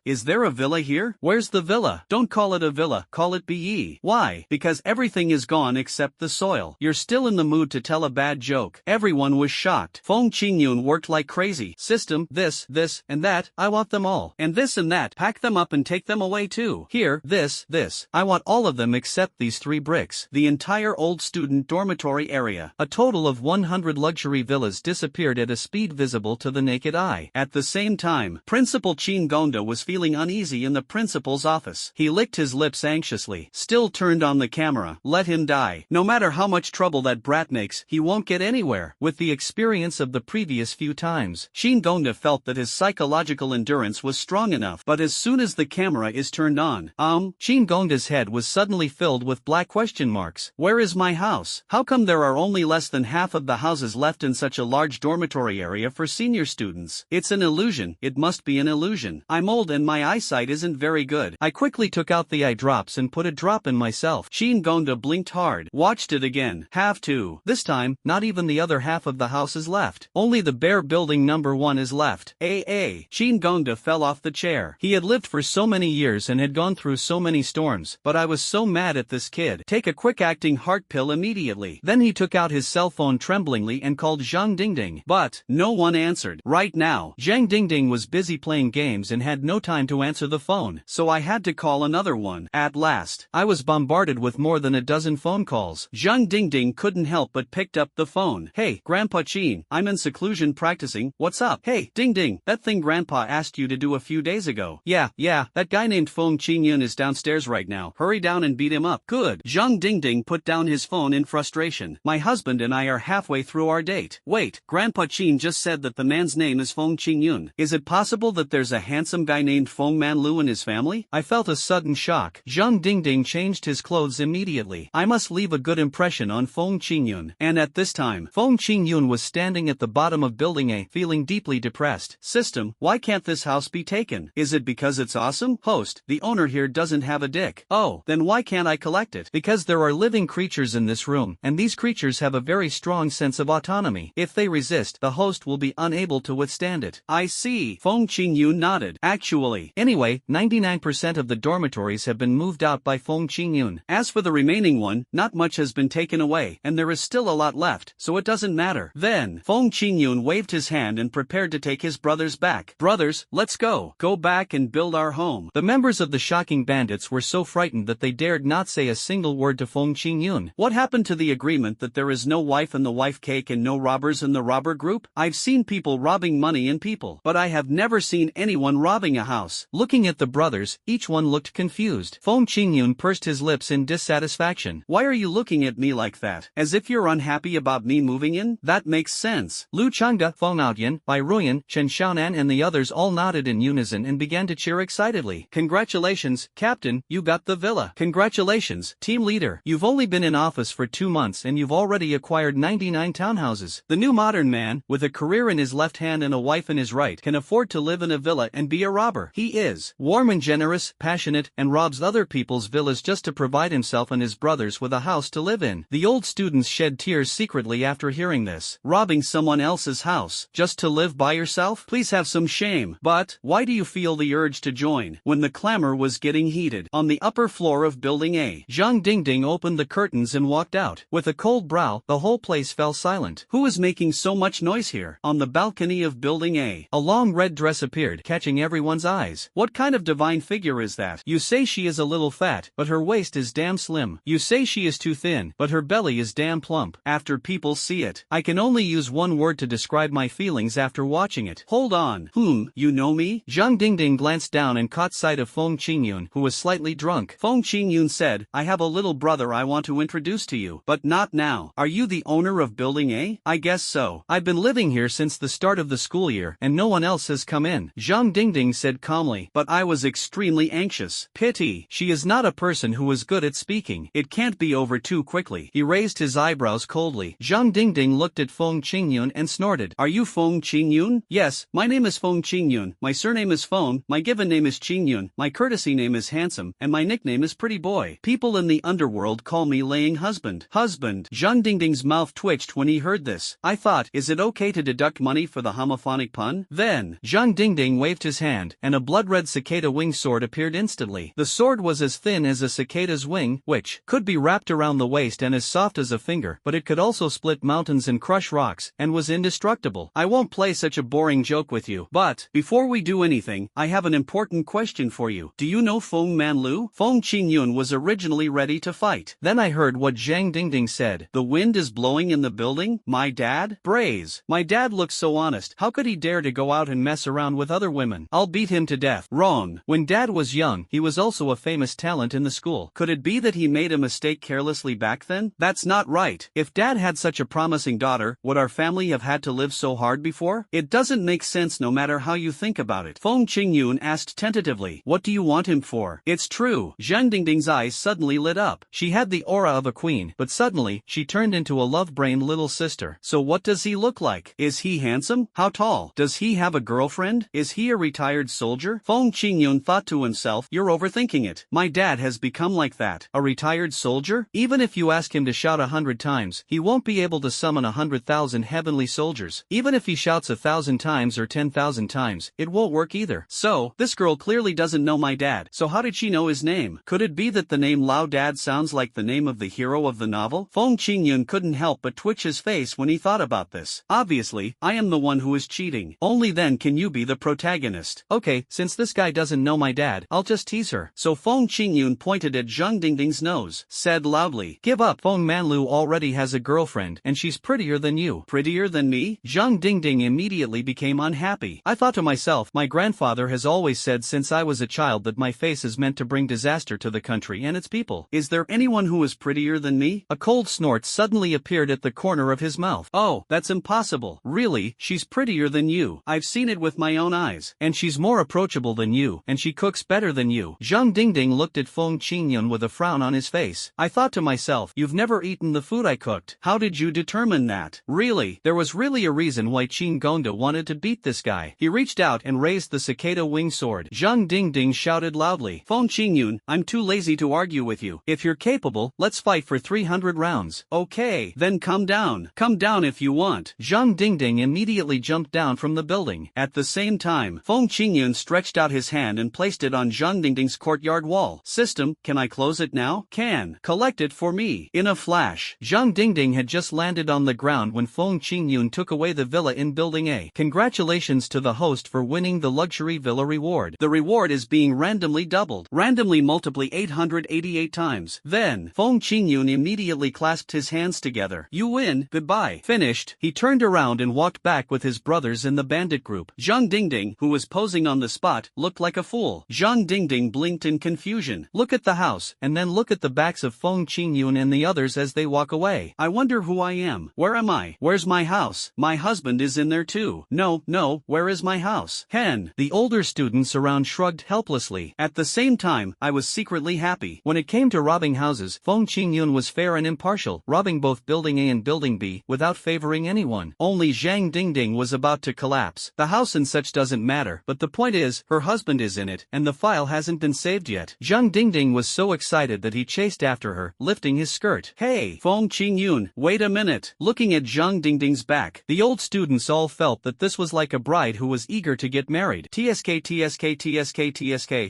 Is there a villa here? Where's the villa? Don't call it a villa, call it BE. Why? Because everything is gone except the soil. You're still in the mood to tell a bad joke. Everyone was shocked. Feng Qingyun worked like crazy. System, this, and that, I want them all. And this and that, pack them up and take them away too. Here, this, I want all of them except these 3 bricks. The entire old student dormitory area. A total of 100 luxury villas disappeared at a speed visible to the naked eye. At the same time, Principal Qin Gongda was feeling uneasy in the principal's office. He licked his lips anxiously. Still turned on the camera. Let him die. No matter how much trouble that brat makes, he won't get anywhere. With the experience of the previous few times, Qin Gongda felt that his psychological endurance was strong enough, but as soon as the camera is turned on, Qin Gongda's head was suddenly filled with black question marks. Where is my house? How come there are only less than half of the houses left in such a large dormitory area for senior students? It's an illusion. It must be an illusion. I'm old and my eyesight isn't very good. I quickly took out the eye drops and put a drop in myself. Qin Gongda blinked hard. Watched it again. Have to. This time, not even the other half of the house is left. Only the bare building number 1 is left. Qin Gongda fell off the chair. He had lived for so many years and had gone through so many storms, but I was so mad at this kid. Take a quick-acting heart pill immediately. Then he took out his cell phone tremblingly and called Zhang Dingding. But no one answered. Right now, Zhang Dingding was busy playing games and had no time to answer the phone, so I had to call another one. At last, I was bombarded with more than a dozen phone calls. Zhang Dingding couldn't help but picked up the phone. Hey, Grandpa Qin, I'm in seclusion practicing. What's up? Hey, Dingding, that thing Grandpa asked you to do a few days ago. Yeah, that guy named Feng Qingyun is downstairs right now. Hurry down and beat him up. Good. Zhang Dingding put down his phone in frustration. My husband and I are halfway through our date. Wait, Grandpa Qin just said that the man's name is Feng Qingyun. Is it possible that there's a handsome guy named Feng Manlu in his family? I felt a sudden shock. Zhang Dingding changed his clothes immediately. I must leave a good impression on Feng Qingyun. And at this time, Feng Qingyun was standing at the bottom of Building A, feeling deeply depressed. System, why can't this house be taken? Is it because it's awesome? Host, the owner here doesn't have a dick. Oh, then why can't I collect it? Because there are living creatures in this room, and these creatures have a very strong sense of autonomy. If they resist, the host will be unable to withstand it. I see. Feng Qingyun nodded. Actually. Anyway, 99% of the dormitories have been moved out by Feng Qingyun. As for the remaining one, not much has been taken away, and there is still a lot left, so it doesn't matter. Then, Feng Qingyun waved his hand and prepared to take his brothers back. Brothers, let's go. Go back and build our home. The members of the shocking bandits were so frightened that they dared not say a single word to Feng Qingyun. What happened to the agreement that there is no wife in the wife cake and no robbers in the robber group? I've seen people robbing money and people, but I have never seen anyone robbing a house. Looking at the brothers, each one looked confused. Feng Qingyun pursed his lips in dissatisfaction. Why are you looking at me like that? As if you're unhappy about me moving in? That makes sense. Lu Changde, Feng Aoyan, Bai Ruyan, Chen Xiaonan and the others all nodded in unison and began to cheer excitedly. Congratulations, Captain, you got the villa. Congratulations, Team Leader. You've only been in office for 2 months and you've already acquired 99 townhouses. The new modern man, with a career in his left hand and a wife in his right, can afford to live in a villa and be a robber. He is warm and generous, passionate, and robs other people's villas just to provide himself and his brothers with a house to live in. The old students shed tears secretly after hearing this. Robbing someone else's house, just to live by yourself? Please have some shame. But, why do you feel the urge to join? When the clamor was getting heated, on the upper floor of Building A, Zhang Dingding opened the curtains and walked out. With a cold brow, the whole place fell silent. Who is making so much noise here? On the balcony of Building A, a long red dress appeared, catching everyone's eyes. What kind of divine figure is that? You say she is a little fat, but her waist is damn slim. You say she is too thin, but her belly is damn plump. After people see it, I can only use one word to describe my feelings after watching it. Hold on. You know me? Zhang Dingding glanced down and caught sight of Feng Qingyun, who was slightly drunk. Feng Qingyun said, I have a little brother I want to introduce to you, but not now. Are you the owner of Building A? I guess so. I've been living here since the start of the school year, and no one else has come in. Zhang Dingding said calmly, but I was extremely anxious. Pity. She is not a person who is good at speaking. It can't be over too quickly. He raised his eyebrows coldly. Zhang Dingding looked at Feng Qingyun and snorted. Are you Feng Qingyun? Yes, my name is Feng Qingyun. My surname is Feng, my given name is Qingyun, my courtesy name is Handsome, and my nickname is Pretty Boy. People in the underworld call me Laying Husband. Husband. Zhang Dingding's mouth twitched when he heard this. I thought, is it okay to deduct money for the homophonic pun? Then, Zhang Dingding waved his hand, and a blood-red cicada wing sword appeared instantly. The sword was as thin as a cicada's wing, which could be wrapped around the waist and as soft as a finger, but it could also split mountains and crush rocks, and was indestructible. I won't play such a boring joke with you, but, before we do anything, I have an important question for you. Do you know Feng Manlu? Feng Qingyun was originally ready to fight. Then I heard what Zhang Dingding said. The wind is blowing in the building? My dad? Braze. My dad looks so honest. How could he dare to go out and mess around with other women? I'll beat him to death. Wrong. When Dad was young, he was also a famous talent in the school. Could it be that he made a mistake carelessly back then? That's not right. If Dad had such a promising daughter, would our family have had to live so hard before? It doesn't make sense no matter how you think about it. Feng Qingyun asked tentatively. What do you want him for? It's true. Zhang Dingding's eyes suddenly lit up. She had the aura of a queen, but suddenly, she turned into a love-brained little sister. So what does he look like? Is he handsome? How tall? Does he have a girlfriend? Is he a retired soldier? Feng Qingyun thought to himself, you're overthinking it. My dad has become like that. A retired soldier? Even if you ask him to shout 100 times, he won't be able to summon 100,000 heavenly soldiers. Even if he shouts 1,000 times or 10,000 times, it won't work either. So, this girl clearly doesn't know my dad. So how did she know his name? Could it be that the name Lao Dad sounds like the name of the hero of the novel? Feng Qingyun couldn't help but twitch his face when he thought about this. Obviously, I am the one who is cheating. Only then can you be the protagonist. Okay, since this guy doesn't know my dad, I'll just tease her. So Feng Qingyun pointed at Zhang Dingding's nose, said loudly, give up. Feng Manlu already has a girlfriend, and she's prettier than you. Prettier than me? Zhang Dingding immediately became unhappy. I thought to myself, my grandfather has always said since I was a child that my face is meant to bring disaster to the country and its people. Is there anyone who is prettier than me? A cold snort suddenly appeared at the corner of his mouth. Oh, that's impossible. Really, she's prettier than you. I've seen it with my own eyes. And she's more approachable than you, and she cooks better than you. Zhang Dingding looked at Feng Qingyun with a frown on his face. I thought to myself, you've never eaten the food I cooked. How did you determine that? Really, there was really a reason why Qin Gongda wanted to beat this guy. He reached out and raised the cicada wing sword. Zhang Dingding shouted loudly, Feng Qingyun, I'm too lazy to argue with you. If you're capable, let's fight for 300 rounds. Okay, then come down. Come down if you want. Zhang Dingding immediately jumped down from the building. At the same time, Feng Qingyun stretched out his hand and placed it on Zhang Dingding's courtyard wall. System, can I close it now? Can. Collect it for me. In a flash, Zhang Dingding had just landed on the ground when Feng Qingyun took away the villa in Building A. Congratulations to the host for winning the luxury villa reward. The reward is being randomly doubled. Randomly multiply 888 times. Then, Feng Qingyun immediately clasped his hands together. You win. Goodbye. Finished. He turned around and walked back with his brothers in the bandit group. Zhang Dingding, who was posing on the spot, looked like a fool. Zhang Dingding blinked in confusion. Look at the house, and then look at the backs of Feng Qingyun and the others as they walk away. I wonder who I am. Where am I? Where's my house? My husband is in there too. No, where is my house? Hen. The older students around shrugged helplessly. At the same time, I was secretly happy. When it came to robbing houses, Feng Qingyun was fair and impartial, robbing both Building A and Building B, without favoring anyone. Only Zhang Dingding was about to collapse. The house and such doesn't matter, but the point is, her husband is in it, and the file hasn't been saved yet. Zhang Dingding was so excited that he chased after her, lifting his skirt. Hey, Feng Qingyun, wait a minute. Looking at Zhang Dingding's back, the old students all felt that this was like a bride who was eager to get married. TSK,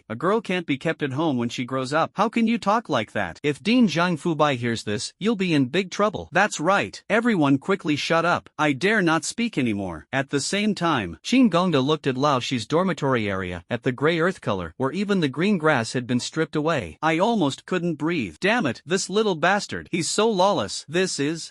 a girl can't be kept at home when she grows up. How can you talk like that? If Dean Zhang Fubai hears this, you'll be in big trouble. That's right. Everyone quickly shut up. I dare not speak anymore. At the same time, Qin Gongda looked at Lao Shi's dormitory area, at the gray earth color, where even the green grass had been stripped away. I almost couldn't breathe. Damn it, this little bastard. He's so lawless.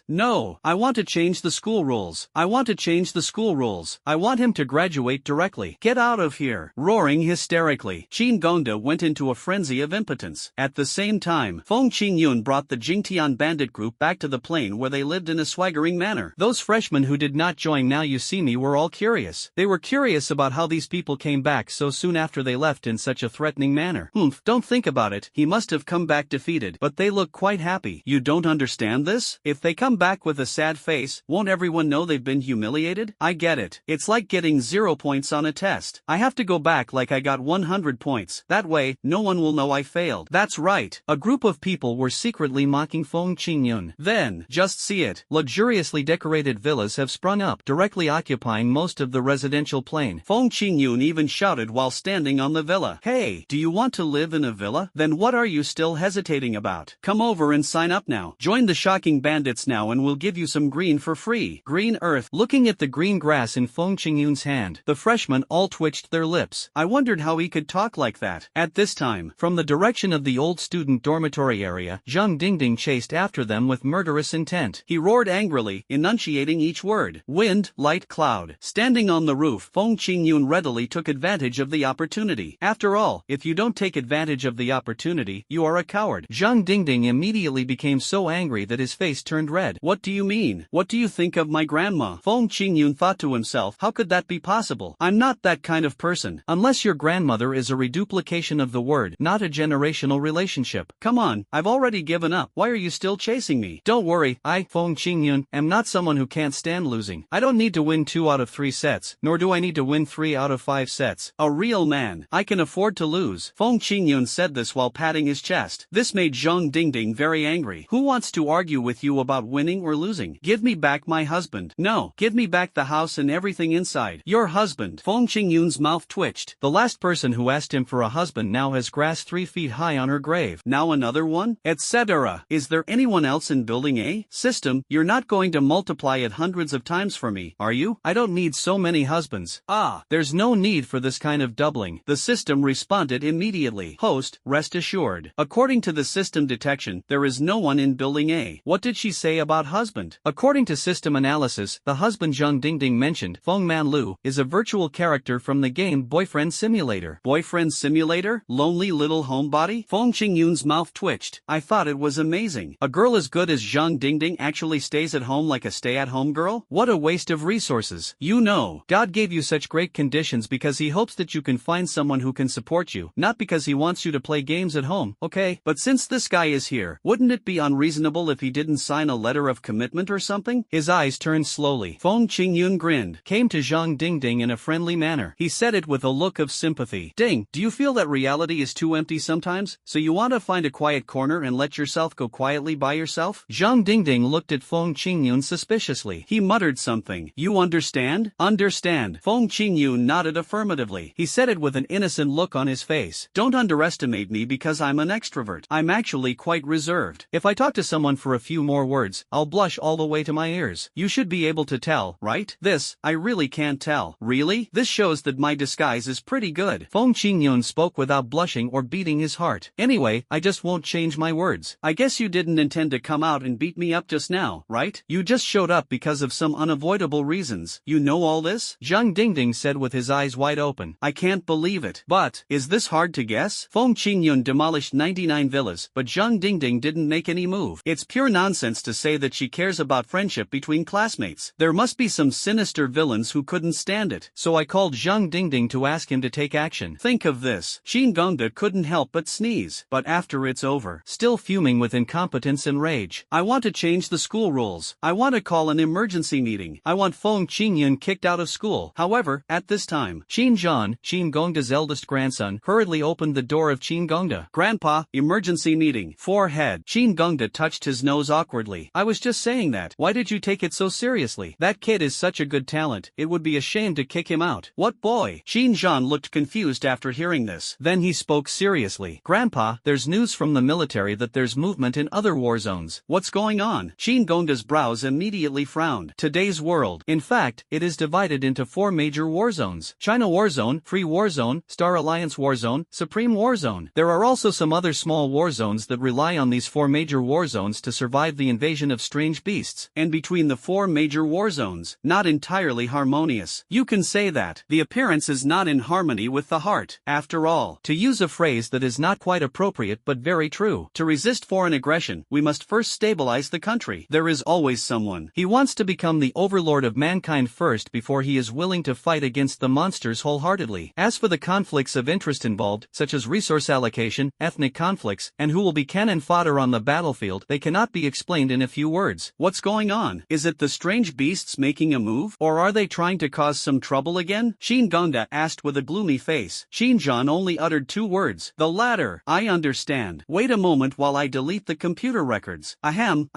No, I want to change the school rules. I want him to graduate directly. Get out of here. Roaring hysterically, Qin Gongda went into a frenzy of impotence. At the same time, Feng Qingyun brought the Jingtian bandit group back to the plane where they lived in a swaggering manner. Those freshmen who did not join Now You See Me were all curious. They were curious about how these people came back so soon after they left in such a threatening manner. Don't think about it. He must have come back defeated. But they look quite happy. You don't understand this? If they come back with a sad face, won't everyone know they've been humiliated? I get it. It's like getting 0 points on a test. I have to go back like I got 100 points. That way, no one will know I failed. That's right. A group of people were secretly mocking Feng Qingyun. Then, just see it. Luxuriously decorated villas have sprung up, directly occupying most of the residential plain. Feng Qingyun even shouted while standing on the villa. Hey, do you want to live in a villa? Then what are you still hesitating about? Come over and sign up now. Join the shocking bandits now and we'll give you some green for free. Green earth. Looking at the green grass in Feng Qingyun's hand, the freshmen all twitched their lips. I wondered how he could talk like that. At this time, from the direction of the old student dormitory area, Zhang Dingding chased after them with murderous intent. He roared angrily, enunciating each word. Wind, light, cloud. Standing on the roof, Feng Qingyun readily took advantage of the opportunity. After all, if you don't take advantage of the opportunity, you are a coward. Zhang Dingding immediately became so angry that his face turned red. What do you mean? What do you think of my grandma? Feng Qingyun thought to himself, how could that be possible? I'm not that kind of person. Unless your grandmother is a reduplication of the word, not a generational relationship. Come on, I've already given up. Why are you still chasing me? Don't worry, I, Feng Qingyun, am not someone who can't stand losing. I don't need to win 2 out of 3 sets, nor do I need to win 3 out of 5 sets. A real man. I can afford to lose. Feng Qingyun said this while patting his chest. This made Zhang Dingding very angry. Who wants to argue with you about winning or losing? Give me back my husband. No, give me back the house and everything inside. Your husband. Feng Qingyun's mouth twitched. The last person who asked him for a husband now has grass 3 feet high on her grave. Now another one? Etc. Is there anyone else in Building A? System, you're not going to multiply it hundreds of times for me, are you? I don't need so many husbands. There's no need for this kind of doubling. The system responded immediately. Host, rest assured. According to the system detection, there is no one in Building A. What did she say about husband? According to system analysis, the husband Zhang Dingding mentioned, Feng Man Lu, is a virtual character from the game Boyfriend Simulator. Boyfriend Simulator? Lonely little homebody? Feng Qingyun's mouth twitched. I thought it was amazing. A girl as good as Zhang Dingding actually stays at home like a stay-at-home girl? What a waste of resources. You know, God gave you such great conditions because he hopes that you can find someone who can support you, not because he wants you to play games at home, okay? But since this guy is here, wouldn't it be unreasonable if he didn't sign a letter of commitment or something? His eyes turned slowly. Feng Qingyun grinned, came to Zhang Dingding in a friendly manner. He said it with a look of sympathy. Ding, do you feel that reality is too empty sometimes, so you want to find a quiet corner and let let yourself go quietly by yourself? Zhang Dingding looked at Feng Qingyun suspiciously. He muttered something. You understand? Understand. Feng Qingyun nodded affirmatively. He said it with an innocent look on his face. Don't underestimate me because I'm an extrovert. I'm actually quite reserved. If I talk to someone for a few more words, I'll blush all the way to my ears. You should be able to tell, right? This, I really can't tell. Really? This shows that my disguise is pretty good. Feng Qingyun spoke without blushing or beating his heart. Anyway, I just won't change my words. I guess you didn't intend to come out and beat me up just now, right? You just showed up because of some unavoidable reasons. You know all this? Zhang Dingding said with his eyes wide open. I can't believe it. But, is this hard to guess? Feng Qingyun demolished 99 villas, but Zhang Dingding didn't make any move. It's pure nonsense to say that she cares about friendship between classmates. There must be some sinister villains who couldn't stand it. So I called Zhang Dingding to ask him to take action. Think of this. Qin Gongda couldn't help but sneeze. But after it's over, still fuming with incompetence and rage. I want to change the school rules. I want to call an emergency meeting. I want Feng Qingyun kicked out of school. However, at this time, Qin Zhan, Qin Gongda's eldest grandson, hurriedly opened the door of Qin Gongda. Grandpa, emergency meeting. Forehead. Qin Gongda touched his nose awkwardly. I was just saying that. Why did you take it so seriously? That kid is such a good talent. It would be a shame to kick him out. What boy? Qin Zhan looked confused after hearing this. Then he spoke seriously. Grandpa, there's news from the military that there's movement in other war zones. What's going on? Qin Gongda's brows immediately frowned. Today's world. In fact, it is divided into 4 major war zones. China War Zone, Free War Zone, Star Alliance War Zone, Supreme War Zone. There are also some other small war zones that rely on these 4 major war zones to survive the invasion of strange beasts. And between the 4 major war zones, not entirely harmonious. You can say that. The appearance is not in harmony with the heart. After all, to use a phrase that is not quite appropriate but very true, to resist foreign aggression, we must first stabilize the country. There is always someone. He wants to become the overlord of mankind first before he is willing to fight against the monsters wholeheartedly. As for the conflicts of interest involved, such as resource allocation, ethnic conflicts, and who will be cannon fodder on the battlefield, they cannot be explained in a few words. What's going on? Is it the strange beasts making a move? Or are they trying to cause some trouble again? Qin Gongda asked with a gloomy face. Qin Zhan only uttered 2 words. The latter. I understand. Wait a moment while I delete the computer records. Ahem,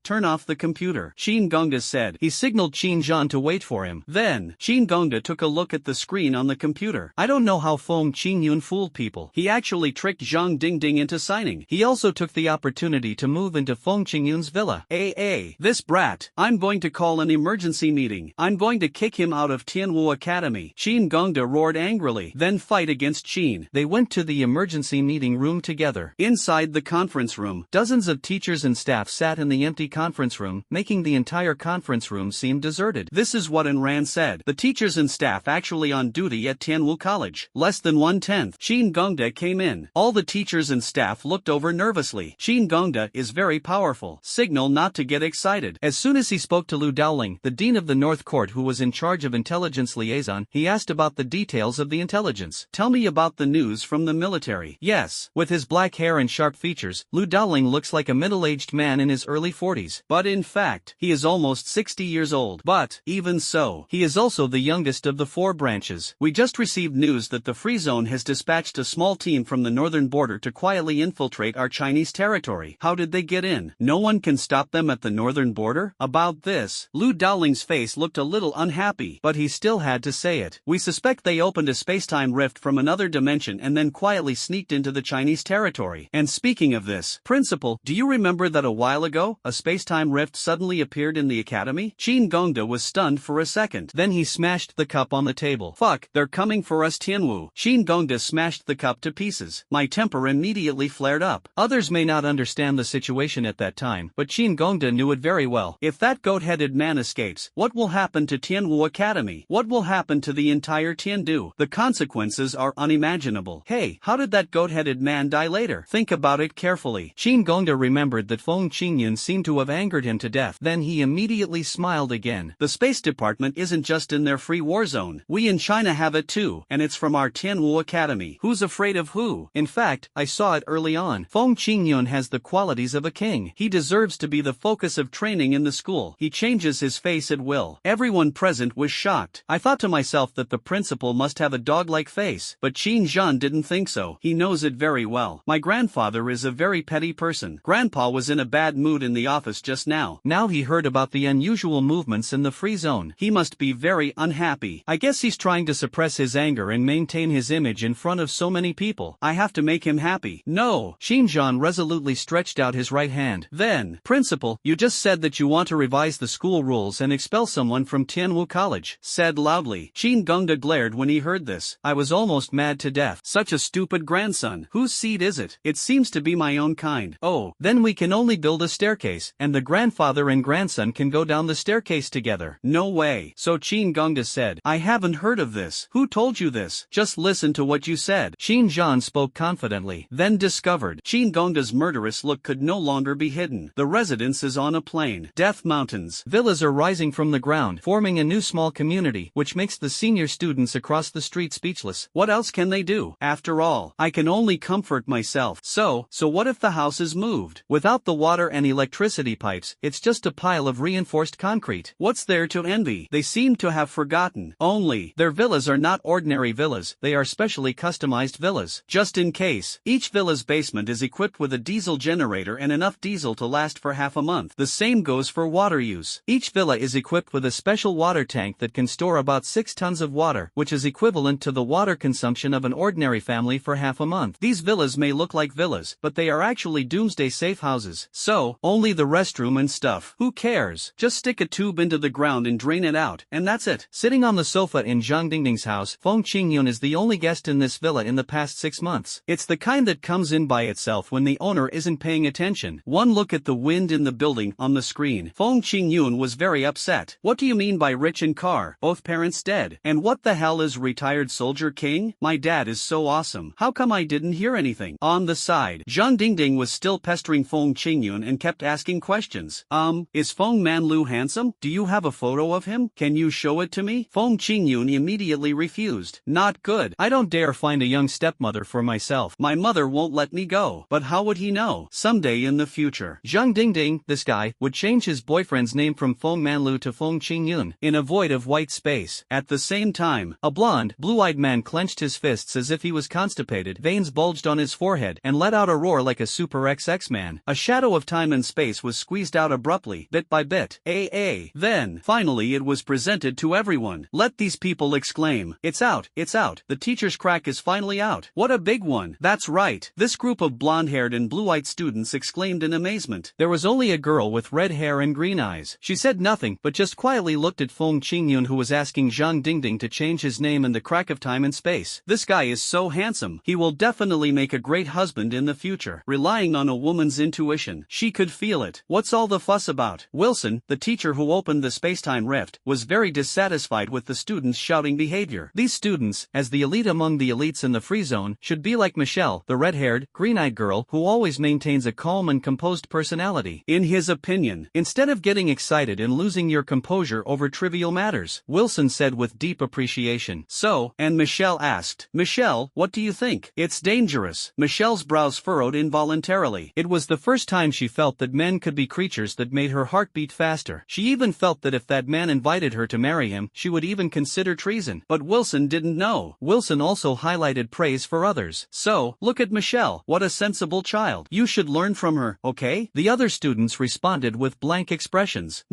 turn off the computer. Qin Gongda said. He signaled Qin Zhan to wait for him. Then, Qin Gongda took a look at the screen on the computer. I don't know how Feng Qingyun fooled people. He actually tricked Zhang Dingding into signing. He also took the opportunity to move into Feng Qingyun's villa. This brat. I'm going to call an emergency meeting. I'm going to kick him out of Tianwu Academy. Qin Gongda roared angrily. Then fight against Qin. They went to the emergency meeting room together. Inside the conference room, dozens of teachers and staff sat in the empty conference room, making the entire conference room seem deserted. This is what Enran said. The teachers and staff actually on duty at Tianwu College. Less than 1/10. Qin Gongda came in. All the teachers and staff looked over nervously. Qin Gongda is very powerful. Signal not to get excited. As soon as he spoke to Lu Daoling, the dean of the North Court who was in charge of intelligence liaison, he asked about the details of the intelligence. Tell me about the news from the military. Yes. With his black hair and sharp features, Lu Daoling looks like a middle-aged man in his early 40s. But in fact, he is almost 60 years old. But, even so, he is also the youngest of the 4 branches. We just received news that the Free Zone has dispatched a small team from the northern border to quietly infiltrate our Chinese territory. How did they get in? No one can stop them at the northern border? About this, Lu Daoling's face looked a little unhappy, but he still had to say it. We suspect they opened a space-time rift from another dimension and then quietly sneaked into the Chinese territory. And speaking of this, Principal, do you remember that a while ago, a space-time rift suddenly appeared in the academy? Qin Gongda was stunned for a second. Then he smashed the cup on the table. Fuck, they're coming for us Tianwu. Qin Gongda smashed the cup to pieces. My temper immediately flared up. Others may not understand the situation at that time, but Qin Gongda knew it very well. If that goat-headed man escapes, what will happen to Tianwu Academy? What will happen to the entire Tiandu? The consequences are unimaginable. Hey, how did that goat-headed man die later? Think about it carefully. Qin Gongda remembered that Feng Qingyun seemed to have angered him to death. Then he immediately smiled again. The Space Department isn't just in their free war zone. We in China have it too, and it's from our Tianwu Academy. Who's afraid of who? In fact, I saw it early on. Feng Qingyun has the qualities of a king. He deserves to be the focus of training in the school. He changes his face at will. Everyone present was shocked. I thought to myself that the principal must have a dog-like face, but Qin Zhan didn't think so. He knows it very well. My grandfather is a very very petty person. Grandpa was in a bad mood in the office just now. Now he heard about the unusual movements in the free zone. He must be very unhappy. I guess he's trying to suppress his anger and maintain his image in front of so many people. I have to make him happy. No. Xinjiang resolutely stretched out his right hand. Then, Principal, you just said that you want to revise the school rules and expel someone from Tianwu College. Said loudly. Qin Gongda glared when he heard this. I was almost mad to death. Such a stupid grandson. Whose seed is it? It seems to be my own kind. Oh, then we can only build a staircase, and the grandfather and grandson can go down the staircase together. No way. So Qin Gongda said, I haven't heard of this. Who told you this? Just listen to what you said. Xinjiang spoke confidently, then discovered. Qin Gongda's murderous look could no longer be hidden. The residence is on a plain. Death Mountains. Villas are rising from the ground, forming a new small community, which makes the senior students across the street speechless. What else can they do? After all, I can only comfort myself. So what if the house is moved? Without the water and electricity pipes, it's just a pile of reinforced concrete. What's there to envy? They seem to have forgotten. Only, their villas are not ordinary villas, they are specially customized villas. Just in case, each villa's basement is equipped with a diesel generator and enough diesel to last for half a month. The same goes for water use. Each villa is equipped with a special water tank that can store about 6 tons of water, which is equivalent to the water consumption of an ordinary family for half a month. These villas may look like villas, but they are actually doomsday safe houses. So, only the restroom and stuff. Who cares? Just stick a tube into the ground and drain it out, and that's it. Sitting on the sofa in Zhang Dingding's house, Feng Qingyun is the only guest in this villa in the past 6 months. It's the kind that comes in by itself when the owner isn't paying attention. One look at the wind in the building on the screen. Feng Qingyun was very upset. What do you mean by rich and car? Both parents dead. And what the hell is retired soldier king? My dad is so awesome. How come I didn't hear anything? On the side, Zhang Dingding was still pestering Feng Qingyun and kept asking questions. Is Feng Manlu handsome? Do you have a photo of him? Can you show it to me? Feng Qingyun immediately refused. Not good. I don't dare find a young stepmother for myself. My mother won't let me go. But how would he know? Someday in the future. Zhang Dingding, this guy, would change his boyfriend's name from Feng Manlu to Feng Qingyun, in a void of white space. At the same time, a blonde, blue-eyed man clenched his fists as if he was constipated, veins bulged on his forehead, and let out a roar like a Super XX man. A shadow of time and space was squeezed out abruptly, bit by bit. Then, finally it was presented to everyone. Let these people exclaim. It's out, it's out. The teacher's crack is finally out. What a big one. That's right. This group of blonde-haired and blue-eyed students exclaimed in amazement. There was only a girl with red hair and green eyes. She said nothing, but just quietly looked at Feng Qingyun, who was asking Zhang Dingding to change his name in the crack of time and space. This guy is so handsome. He will definitely make a great husband in the future. Relying on a woman's intuition, she could feel it. What's all the fuss about? Wilson, the teacher who opened the space-time rift, was very dissatisfied with the students' shouting behavior. These students, as the elite among the elites in the free zone, should be like Michelle, the red-haired, green-eyed girl who always maintains a calm and composed personality. In his opinion, instead of getting excited and losing your composure over trivial matters, Wilson said with deep appreciation. So, and Michelle asked, Michelle, what do you think? It's dangerous. Michelle's brows furrowed involuntarily. It was the first time she felt that men could be creatures that made her heart beat faster. She even felt that if that man invited her to marry him, she would even consider treason. But Wilson didn't know. Wilson also highlighted praise for others. So, look at Michelle. What a sensible child. You should learn from her, okay? The other students responded with blank expressions.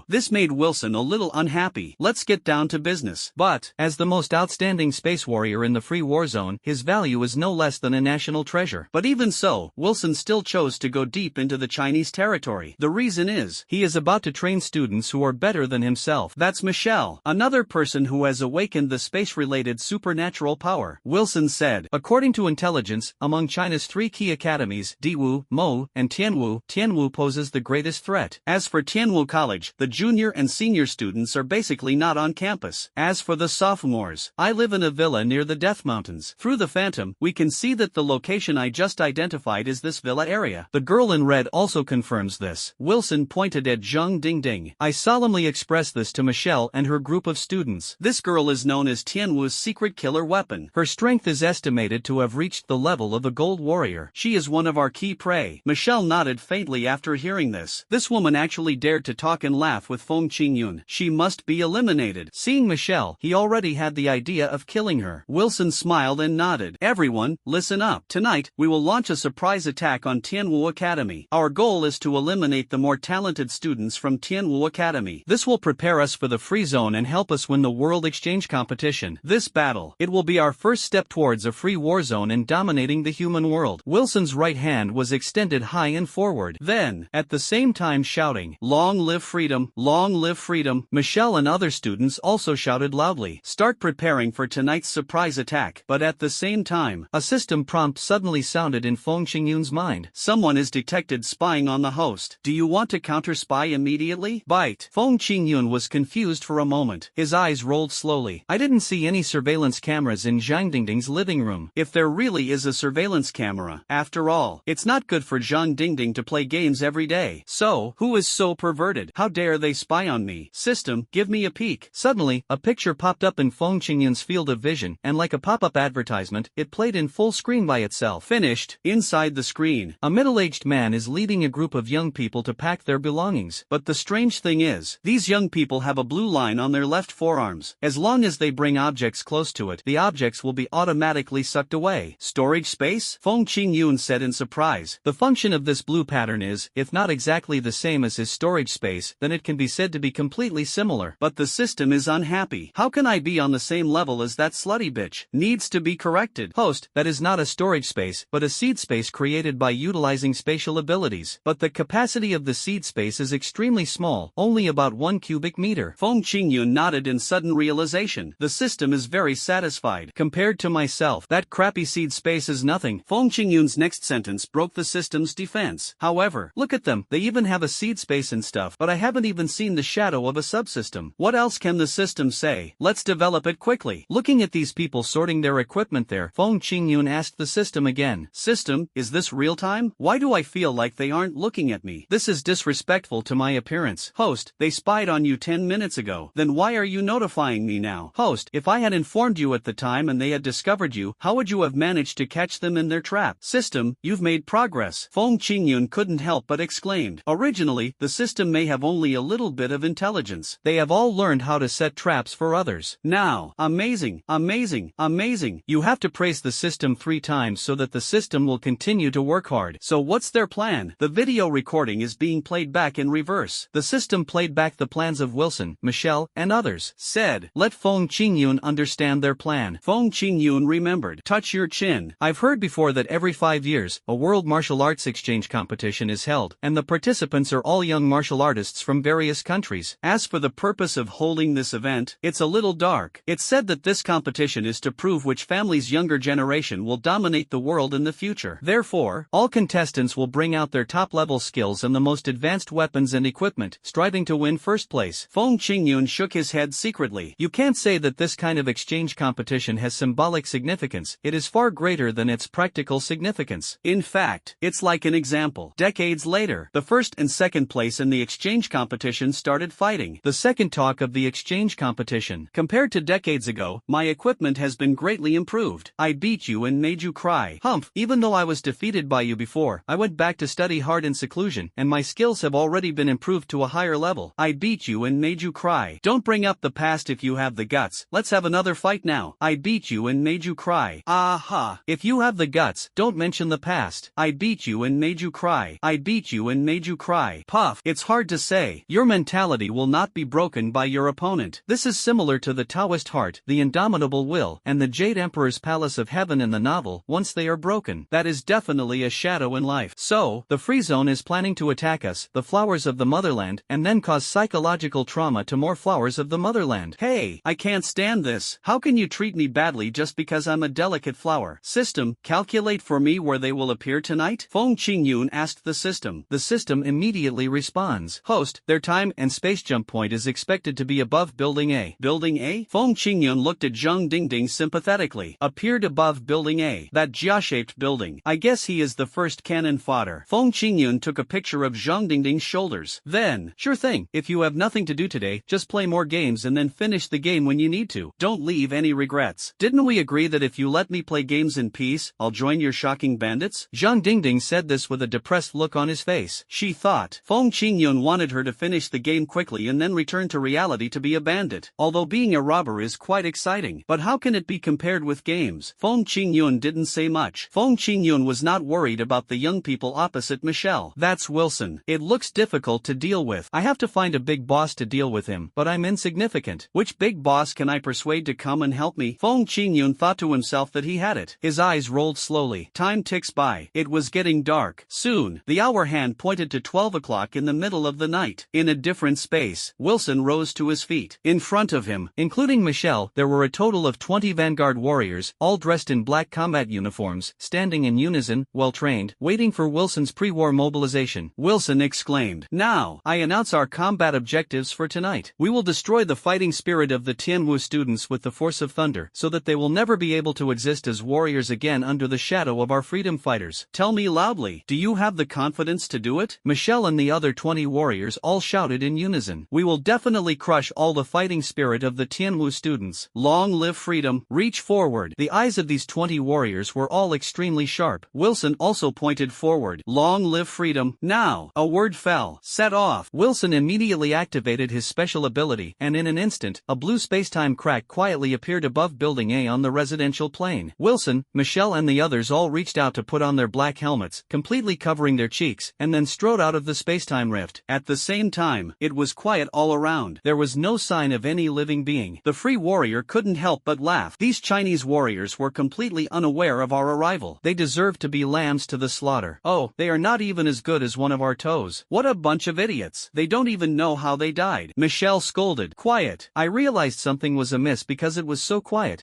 This made Wilson a little unhappy. Let's get down to business. But, as the most outstanding space warrior in the free war zone, his value is no less than a national treasure. But even so, Wilson still chose to go deep into the Chinese territory. The reason is, he is about to train students who are better than himself. That's Michelle, another person who has awakened the space-related supernatural power. Wilson said, according to intelligence, among China's 3 key academies, Diwu, Mo, and Tianwu, Tianwu poses the greatest threat. As for Tianwu College, the junior and senior students are basically not on campus. As for the sophomores, I live in a villa near the Death Mountains. Through the phantom, we can see that the location I just identified is this villa area. The girl in red also confirms this. Wilson pointed at Zhang Dingding. I solemnly express this to Michelle and her group of students. This girl is known as Tianwu's secret killer weapon. Her strength is estimated to have reached the level of a gold warrior. She is one of our key prey. Michelle nodded faintly after hearing this. This woman actually dared to talk and laugh with Feng Qingyun. She must be eliminated. Seeing Michelle, he already had the idea of killing her. Wilson smiled and nodded. Everyone, listen up. Tonight, we will launch a surprise surprise attack on Tianwu Academy. Our goal is to eliminate the more talented students from Tianwu Academy. This will prepare us for the free zone and help us win the world exchange competition. This battle, it will be our first step towards a free war zone and dominating the human world. Wilson's right hand was extended high and forward. Then, at the same time shouting, "Long live freedom, long live freedom," Michelle and other students also shouted loudly, "Start preparing for tonight's surprise attack." But at the same time, a system prompt suddenly sounded in Feng Qingyun's mind. Someone is detected spying on the host. Do you want to counter-spy immediately? Bite. Feng Qingyun was confused for a moment. His eyes rolled slowly. I didn't see any surveillance cameras in Zhang Dingding's living room. If there really is a surveillance camera, after all, it's not good for Zhang Dingding to play games every day. So, who is so perverted? How dare they spy on me? System, give me a peek. Suddenly, a picture popped up in Feng Qingyun's field of vision, and like a pop-up advertisement, it played in full screen by itself. Finished. Inside the screen, a middle-aged man is leading a group of young people to pack their belongings. But the strange thing is, these young people have a blue line on their left forearms. As long as they bring objects close to it, the objects will be automatically sucked away. Storage space? Feng Qingyun said in surprise. The function of this blue pattern is, if not exactly the same as his storage space, then it can be said to be completely similar. But the system is unhappy. How can I be on the same level as that slutty bitch? Needs to be corrected. Host, that is not a storage space, but a seed space created by utilizing spatial abilities. But the capacity of the seed space is extremely small, only about 1 cubic meter. Feng Qingyun nodded in sudden realization. The system is very satisfied. Compared to myself, that crappy seed space is nothing. Feng Qingyun's next sentence broke the system's defense. However, look at them, they even have a seed space and stuff, but I haven't even seen the shadow of a subsystem. What else can the system say? Let's develop it quickly. Looking at these people sorting their equipment there, Feng Qingyun asked the system again. System, is this real time? Why do I feel like they aren't looking at me? This is disrespectful to my appearance. Host, they spied on you 10 minutes ago. Then why are you notifying me now? Host, if I had informed you at the time and they had discovered you, how would you have managed to catch them in their trap? System, you've made progress. Feng Qingyun couldn't help but exclaimed. Originally, the system may have only a little bit of intelligence. They have all learned how to set traps for others. Now, amazing, amazing, amazing. You have to praise the system 3 times so that the system will continue to work hard. So what's their plan? The video recording is being played back in reverse. The system played back the plans of Wilson, Michelle, and others. Said, let Feng Qingyun understand their plan. Feng Qingyun remembered. Touch your chin. I've heard before that every 5 years, a world martial arts exchange competition is held, and the participants are all young martial artists from various countries. As for the purpose of holding this event, it's a little dark. It's said that this competition is to prove which family's younger generation will dominate the world in the future. Therefore, all contestants will bring out their top-level skills and the most advanced weapons and equipment, striving to win first place. Feng Qingyun shook his head secretly. You can't say that this kind of exchange competition has symbolic significance. It is far greater than its practical significance. In fact, it's like an example. Decades later, the first and second place in the exchange competition started fighting. The second talk of the exchange competition. Compared to decades ago, my equipment has been greatly improved. I beat you and made you cry. Humph, even though I was defeated by you before, I went back to study hard in seclusion, and my skills have already been improved to a higher level. I beat you and made you cry. Don't bring up the past if you have the guts. Let's have another fight now. I beat you and made you cry. Aha. If you have the guts, don't mention the past. I beat you and made you cry. I beat you and made you cry. Puff. It's hard to say. Your mentality will not be broken by your opponent. This is similar to the Taoist heart, the indomitable will, and the Jade Emperor's Palace of Heaven in the novel. Once they are broken, that is definitely a shadow in life. So, the Free Zone is planning to attack us, the flowers of the motherland, and then cause psychological trauma to more flowers of the motherland. Hey, I can't stand this. How can you treat me badly just because I'm a delicate flower? System, calculate for me where they will appear tonight? Feng Qingyun asked the system. The system immediately responds. Host, their time and space jump point is expected to be above Building A. Building A? Feng Qingyun looked at Zhang Dingding sympathetically. Appeared above Building A. That Jia-shaped building. I guess he is the first cannon fodder. Feng Qingyun took a picture of Zhang Dingding's shoulders. Then, sure thing, if you have nothing to do today, just play more games and then finish the game when you need to. Don't leave any regrets. Didn't we agree that if you let me play games in peace, I'll join your shocking bandits? Zhang Dingding said this with a depressed look on his face. She thought Feng Qingyun wanted her to finish the game quickly and then return to reality to be a bandit. Although being a robber is quite exciting, but how can it be compared with games? Feng Qingyun didn't say much. Feng Qingyun was not worried about the young people opposite Michelle. That's Wilson. It looks difficult to deal with. I have to find a big boss to deal with him, but I'm insignificant. Which big boss can I persuade to come and help me? Fong Qingyun thought to himself that he had it. His eyes rolled slowly. Time ticks by. It was getting dark. Soon, the hour hand pointed to 12 o'clock in the middle of the night. In a different space, Wilson rose to his feet. In front of him, including Michelle, there were a total of 20 vanguard warriors, all dressed in black combat uniforms, standing in unison, well-trained, waiting for Wilson's pre-war mobilization. Wilson exclaimed, "Now, I announce our combat objectives for tonight. We will destroy the fighting spirit of the Tianwu students with the force of thunder, so that they will never be able to exist as warriors again under the shadow of our freedom fighters. Tell me loudly, do you have the confidence to do it?" Michelle and the other 20 warriors all shouted in unison. "We will definitely crush all the fighting spirit of the Tianwu students. Long live freedom, reach forward." The eyes of these 20 warriors were all extremely sharp. Wilson also pointed forward. "Long live freedom, now." A word fell. Set off. Wilson immediately activated his special ability, and in an instant, a blue spacetime crack quietly appeared above Building A on the residential plane. Wilson, Michelle and the others all reached out to put on their black helmets, completely covering their cheeks, and then strode out of the spacetime rift. At the same time, it was quiet all around. There was no sign of any living being. The free warrior couldn't help but laugh. These Chinese warriors were completely unaware of our arrival. They deserve to be lambs to the slaughter. Oh, they are not even as good as one of our toes. What a bunch of idiots. They don't even know how they died. Michelle scolded. "Quiet." I realized something was amiss because it was so quiet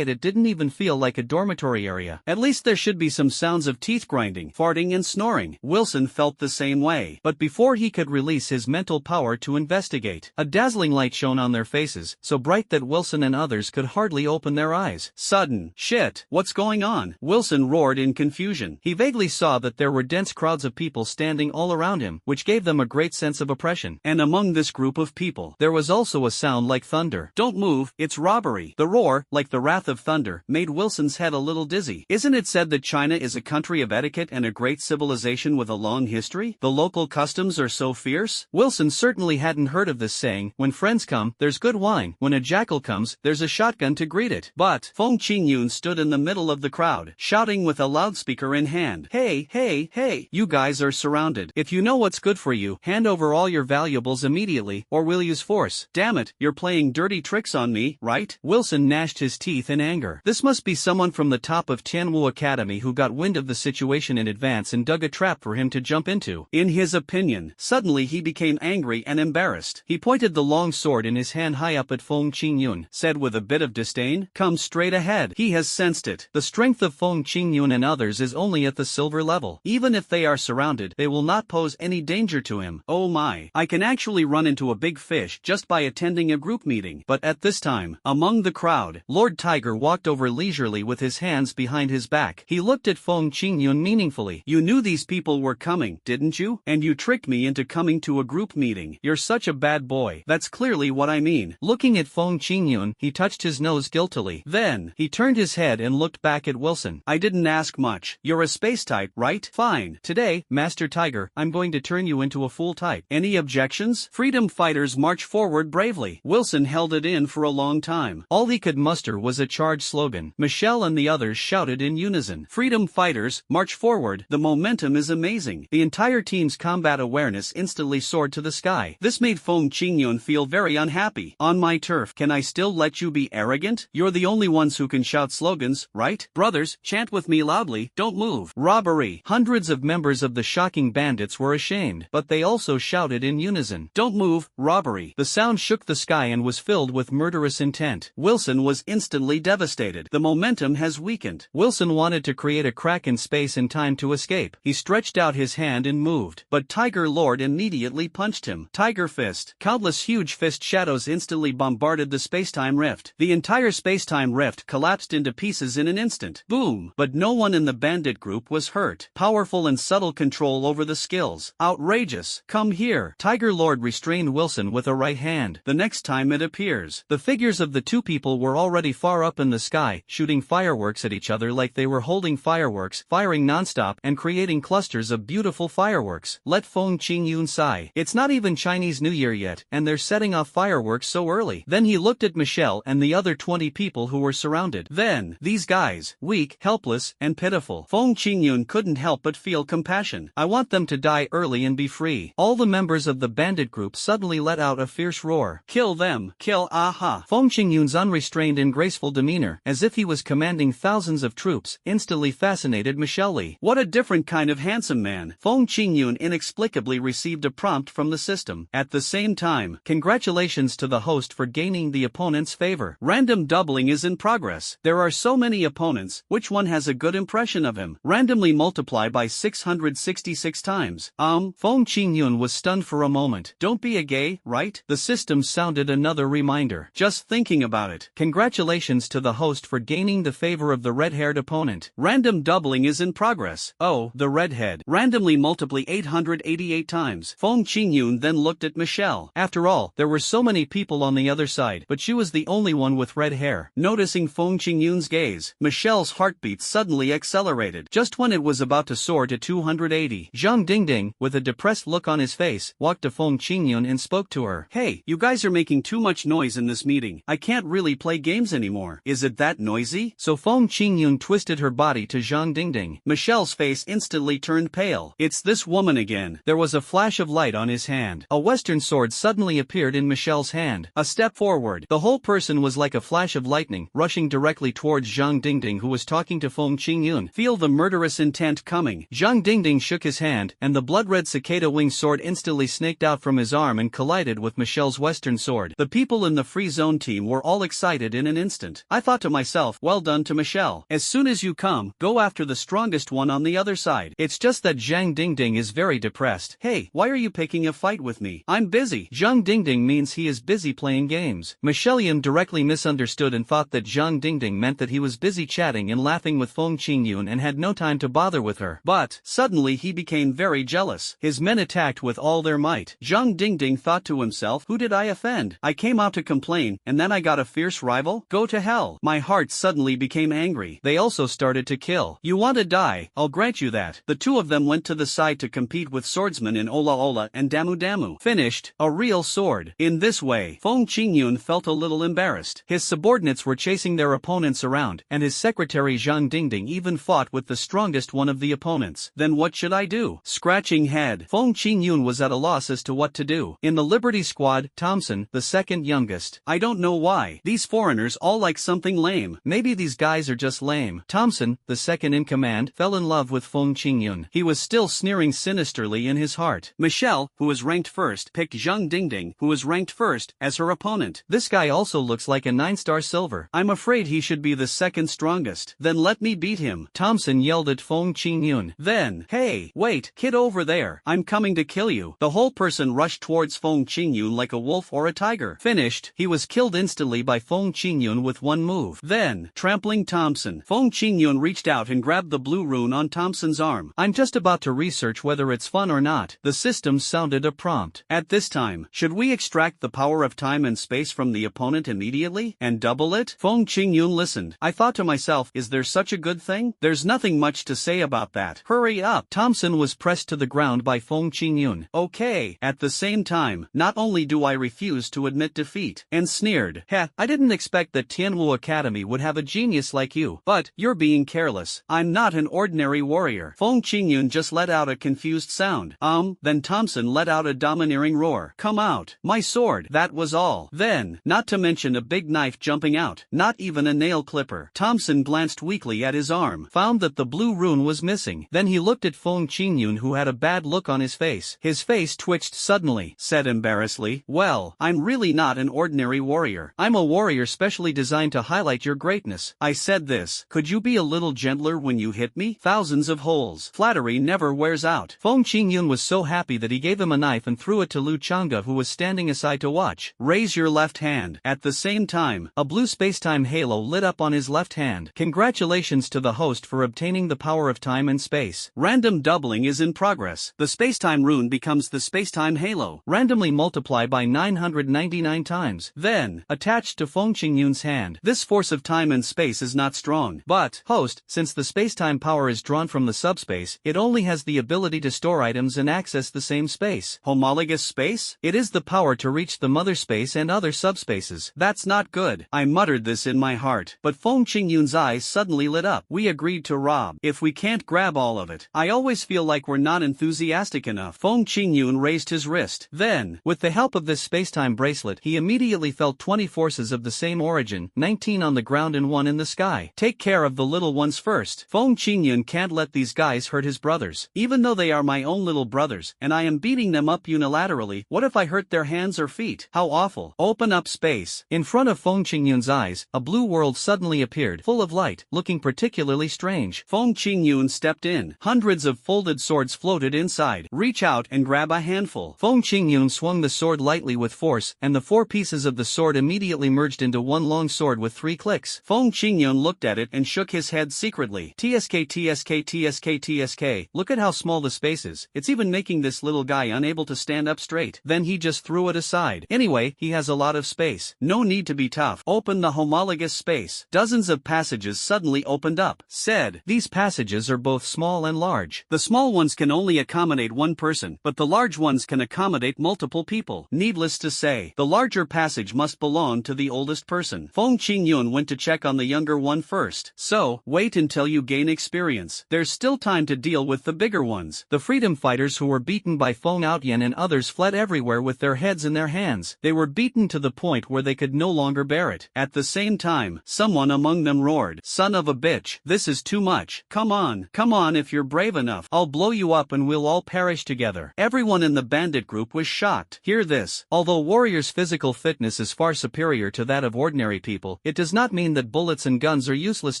it didn't even feel like a dormitory area. At least there should be some sounds of teeth grinding, farting and snoring. Wilson felt the same way. But before he could release his mental power to investigate, a dazzling light shone on their faces, so bright that Wilson and others could hardly open their eyes. Sudden, shit, what's going on? Wilson roared in confusion. He vaguely saw that there were dense crowds of people standing all around him, which gave them a great sense of oppression. And among this group of people, there was also a sound like thunder. "Don't move, it's robbery." The roar, like the wrath of thunder, made Wilson's head a little dizzy. Isn't it said that China is a country of etiquette and a great civilization with a long history? The local customs are so fierce? Wilson certainly hadn't heard of this saying, "When friends come, there's good wine. When a jackal comes, there's a shotgun to greet it." But Fong Qingyun stood in the middle of the crowd, shouting with a loudspeaker in hand. "Hey, hey, hey, you guys are surrounded. If you know what's good for you, hand over all your valuables immediately, or we'll use force. Damn it, you're playing dirty tricks on me, right?" Wilson gnashed his teeth in anger. This must be someone from the top of Tianwu Academy who got wind of the situation in advance and dug a trap for him to jump into. In his opinion, suddenly he became angry and embarrassed. He pointed the long sword in his hand high up at Fong Qingyun, said with a bit of disdain, "Come straight ahead." He has sensed it. The strength of Fong Qingyun and others is only at the silver level. Even if they are surrounded, they will not pose any danger to him. Oh my, I can actually run into a big fish just by attending a group meeting. But at this time, among the crowd, Lord Tiger walked over leisurely with his hands behind his back. He looked at Fong Qingyun meaningfully. "You knew these people were coming, didn't you? And you tricked me into coming to a group meeting. You're such a bad boy. That's clearly what I mean." Looking at Fong Qingyun, he touched his nose guiltily. Then, he turned his head and looked back at Wilson. "I didn't ask much. You're a space type, right? Fine. Today, Master Tiger, I'm going to turn you into a full type. Any objections?" Freedom fighters march forward bravely. Wilson held it in for a long time. All he could muster was a charge slogan. Michelle and the others shouted in unison. "Freedom fighters, march forward." The momentum is amazing. The entire team's combat awareness instantly soared to the sky. This made Fong Qingyun feel very unhappy. "On my turf, can I still let you be arrogant? You're the only ones who can shout slogans, right? Brothers, chant with me loudly, don't move. Robbery." Hundreds of members of the shocking bandits were ashamed, but they also shouted in unison. "Don't move, robbery." The sound shook the sky and was filled with murderous intent. Wilson was instantly devastated. The momentum has weakened. Wilson wanted to create a crack in space and time to escape. He stretched out his hand and moved, but Tiger Lord immediately punched him. Tiger Fist. Countless huge fist shadows instantly bombarded the spacetime rift. The entire spacetime rift collapsed into pieces in an instant. Boom! But no one in the bandit group was hurt. Powerful and subtle control over the skills. Outrageous. "Come here." Tiger Lord restrained Wilson with a right hand. "The next time it appears." The figures of the two people were already far up in the sky, shooting fireworks at each other like they were holding fireworks, firing nonstop and creating clusters of beautiful fireworks. Let Fong Qingyun sigh. It's not even Chinese New Year yet, and they're setting off fireworks so early. Then he looked at Michelle and the other 20 people who were surrounded. Then, these guys, weak, helpless, and pitiful. people. Feng Qingyun couldn't help but feel compassion. I want them to die early and be free. All the members of the bandit group suddenly let out a fierce roar. Kill them! Kill! Aha! Feng Qingyun's unrestrained and graceful demeanor, as if he was commanding thousands of troops, instantly fascinated Michelle Li. What a different kind of handsome man. Feng Qingyun inexplicably received a prompt from the system. At the same time, congratulations to the host for gaining the opponent's favor. Random doubling is in progress. There are so many opponents, which one has a good impression of him? Randomly multiply by 666 times. Feng Qingyun was stunned for a moment. Don't be a gay, right? The system sounded another reminder. Just thinking about it. Congratulations to the host for gaining the favor of the red-haired opponent. Random doubling is in progress. Oh, the redhead. Randomly multiply 888 times. Feng Qingyun then looked at Michelle. After all, there were so many people on the other side, but she was the only one with red hair. Noticing Feng Qingyun's gaze, Michelle's heartbeat suddenly accelerated. Just when it was about to soar to 280, Zhang Dingding, with a depressed look on his face, walked to Feng Qingyun and spoke to her. Hey, you guys are making too much noise in this meeting. I can't really play games anymore. Is it that noisy? So Feng Qingyun twisted her body to Zhang Dingding. Michelle's face instantly turned pale. It's this woman again. There was a flash of light on his hand. A western sword suddenly appeared in Michelle's hand. A step forward. The whole person was like a flash of lightning, rushing directly towards Zhang Dingding, who was talking to Feng Qingyun. Feel the murderous intent coming. Zhang Dingding shook his hand, and the blood-red cicada-winged sword instantly snaked out from his arm and collided with Michelle's western sword. The people in the free zone team were all excited in an instant. I thought to myself, well done to Michelle. As soon as you come, go after the strongest one on the other side. It's just that Zhang Dingding is very depressed. Hey, why are you picking a fight with me? I'm busy. Zhang Dingding means he is busy playing games. Michelle Li directly misunderstood and thought that Zhang Dingding meant that he was busy chatting and laughing with Feng Qingyun and had no time to bother with her. But, suddenly he became very jealous. His men attacked with all their might. Zhang Dingding thought to himself, who did I offend? I came out to complain, and then I got a fierce rival? Go to hell. My heart suddenly became angry. They also started to kill. You want to die, I'll grant you that. The two of them went to the side to compete with swordsmen in Ola Ola and Damu Damu. Finished, a real sword. In this way, Feng Qingyun felt a little embarrassed. His subordinates were chasing their opponents around, and his secretary Zhang Dingding even fought with the strongest one of the opponents. Then what should I do? Scratching head. Feng Qingyun was at a loss as to what to do. In the Liberty Squad, Thompson, the second youngest. I don't know why. These foreigners all like something lame. Maybe these guys are just lame. Thompson, the second in command, fell in love with Feng Qingyun. He was still sneering sinisterly in his heart. Michelle, who was ranked first, picked Zhang Dingding, who was ranked first, as her opponent. This guy also looks like a 9-star silver. I'm afraid he should be the second strongest. Then let me beat him. Thompson yelled at Feng Qingyun. Then, hey, wait, kid over there, I'm coming to kill you. The whole person rushed towards Feng Qingyun like a wolf or a tiger. Finished, he was killed instantly by Feng Qingyun with one move. Then, trampling Thompson, Feng Qingyun reached out and grabbed the blue rune on Thompson's arm. I'm just about to research whether it's fun or not. The system sounded a prompt. At this time, should we extract the power of time and space from the opponent immediately and double it? Feng Qingyun listened. I thought to myself, is there such a good thing? There's nothing much to say about that. Hurry up. Thompson was pressed to the ground by Feng Qingyun. Okay. At the same time, not only do I refuse to admit defeat, and sneered. Heh, I didn't expect that Tianwu Academy would have a genius like you, but you're being careless. I'm not an ordinary warrior. Feng Qingyun just let out a confused sound. Then Thompson let out a domineering roar. Come out. My sword. That was all. Then, not to mention a big knife jumping out, not even a nail clipper. Thompson glanced weakly at his arm, found that the blue rune was missing. Then he looked at Feng Qingyun, who had a bad look on his face. His face twitched suddenly, said embarrassedly, well, I'm really not an ordinary warrior. I'm a warrior specially designed to highlight your greatness. I said this. Could you be a little gentler when you hit me? Thousands of holes. Flattery never wears out. Feng Qingyun was so happy that he gave him a knife and threw it to Lu Chang'e, who was standing aside to watch. Raise your left hand. At the same time, a blue spacetime halo lit up on his left hand. Congratulations to the host for obtaining the power of time and space. Random doubling is in progress. The spacetime rune becomes the spacetime halo. Randomly multiply by 999 times. Then, attached to Feng Qingyun's hand. This force of time and space is not strong. But, host, since the spacetime power is drawn from the subspace, it only has the ability to store items and access the same space. Homologous space? It is the power to reach the mother space and other subspaces. That's not good. I muttered this in my heart. But Feng Qingyun's eyes suddenly lit up. We agreed to rob. If we can't grab all of it, I always feel like we're not enthusiastic enough. Feng Qingyun raised his wrist. Then, with the help of this spacetime bracelet, he immediately felt 20 forces of the same origin, 19 on the ground and 1 in the sky. Take care of the little ones first. Feng Qingyun can't let these guys hurt his brothers. Even though they are my own little brothers, and I am beating them up unilaterally, what if I hurt their hands or feet? How awful. Open up space. In front of Feng Qingyun's eyes, a blue world suddenly appeared, full of light, looking particularly strange. Feng Qingyun stepped in. Hundreds of folded swords floated inside. Reach out and grab a handful. Feng Qingyun swung the sword lightly with force, and the 4 pieces of the sword immediately merged into one long sword with 3 clicks. Feng Qingyun looked at it and shook his head secretly. TSK TSK TSK TSK. Look at how small the space is. It's even making this little guy unable to stand up straight. Then he just threw it aside. Anyway, he has a lot of space. No need to be tough. Open the homologous space. Dozens of passages suddenly opened up. Said, these passages are both small and large. The small ones can only accommodate one person, but the large ones can accommodate multiple people. Needless to say, the larger passage must belong to the oldest person. Feng Qingyun went to check on the younger one first. So, wait until you gain experience. There's still time to deal with the bigger ones. The freedom fighters who were beaten by Feng Outyan and others fled everywhere with their heads in their hands. They were beaten to the point where they could no longer bear it. At the same time, someone among them roared, "Son of a bitch, this is too much. Come on if you're brave enough. I'll blow you up and we'll all perish together." Everyone in the bandit group was shocked. Hear this. Although warriors' physical fitness is far superior to that of ordinary people, it does not mean that bullets and guns are useless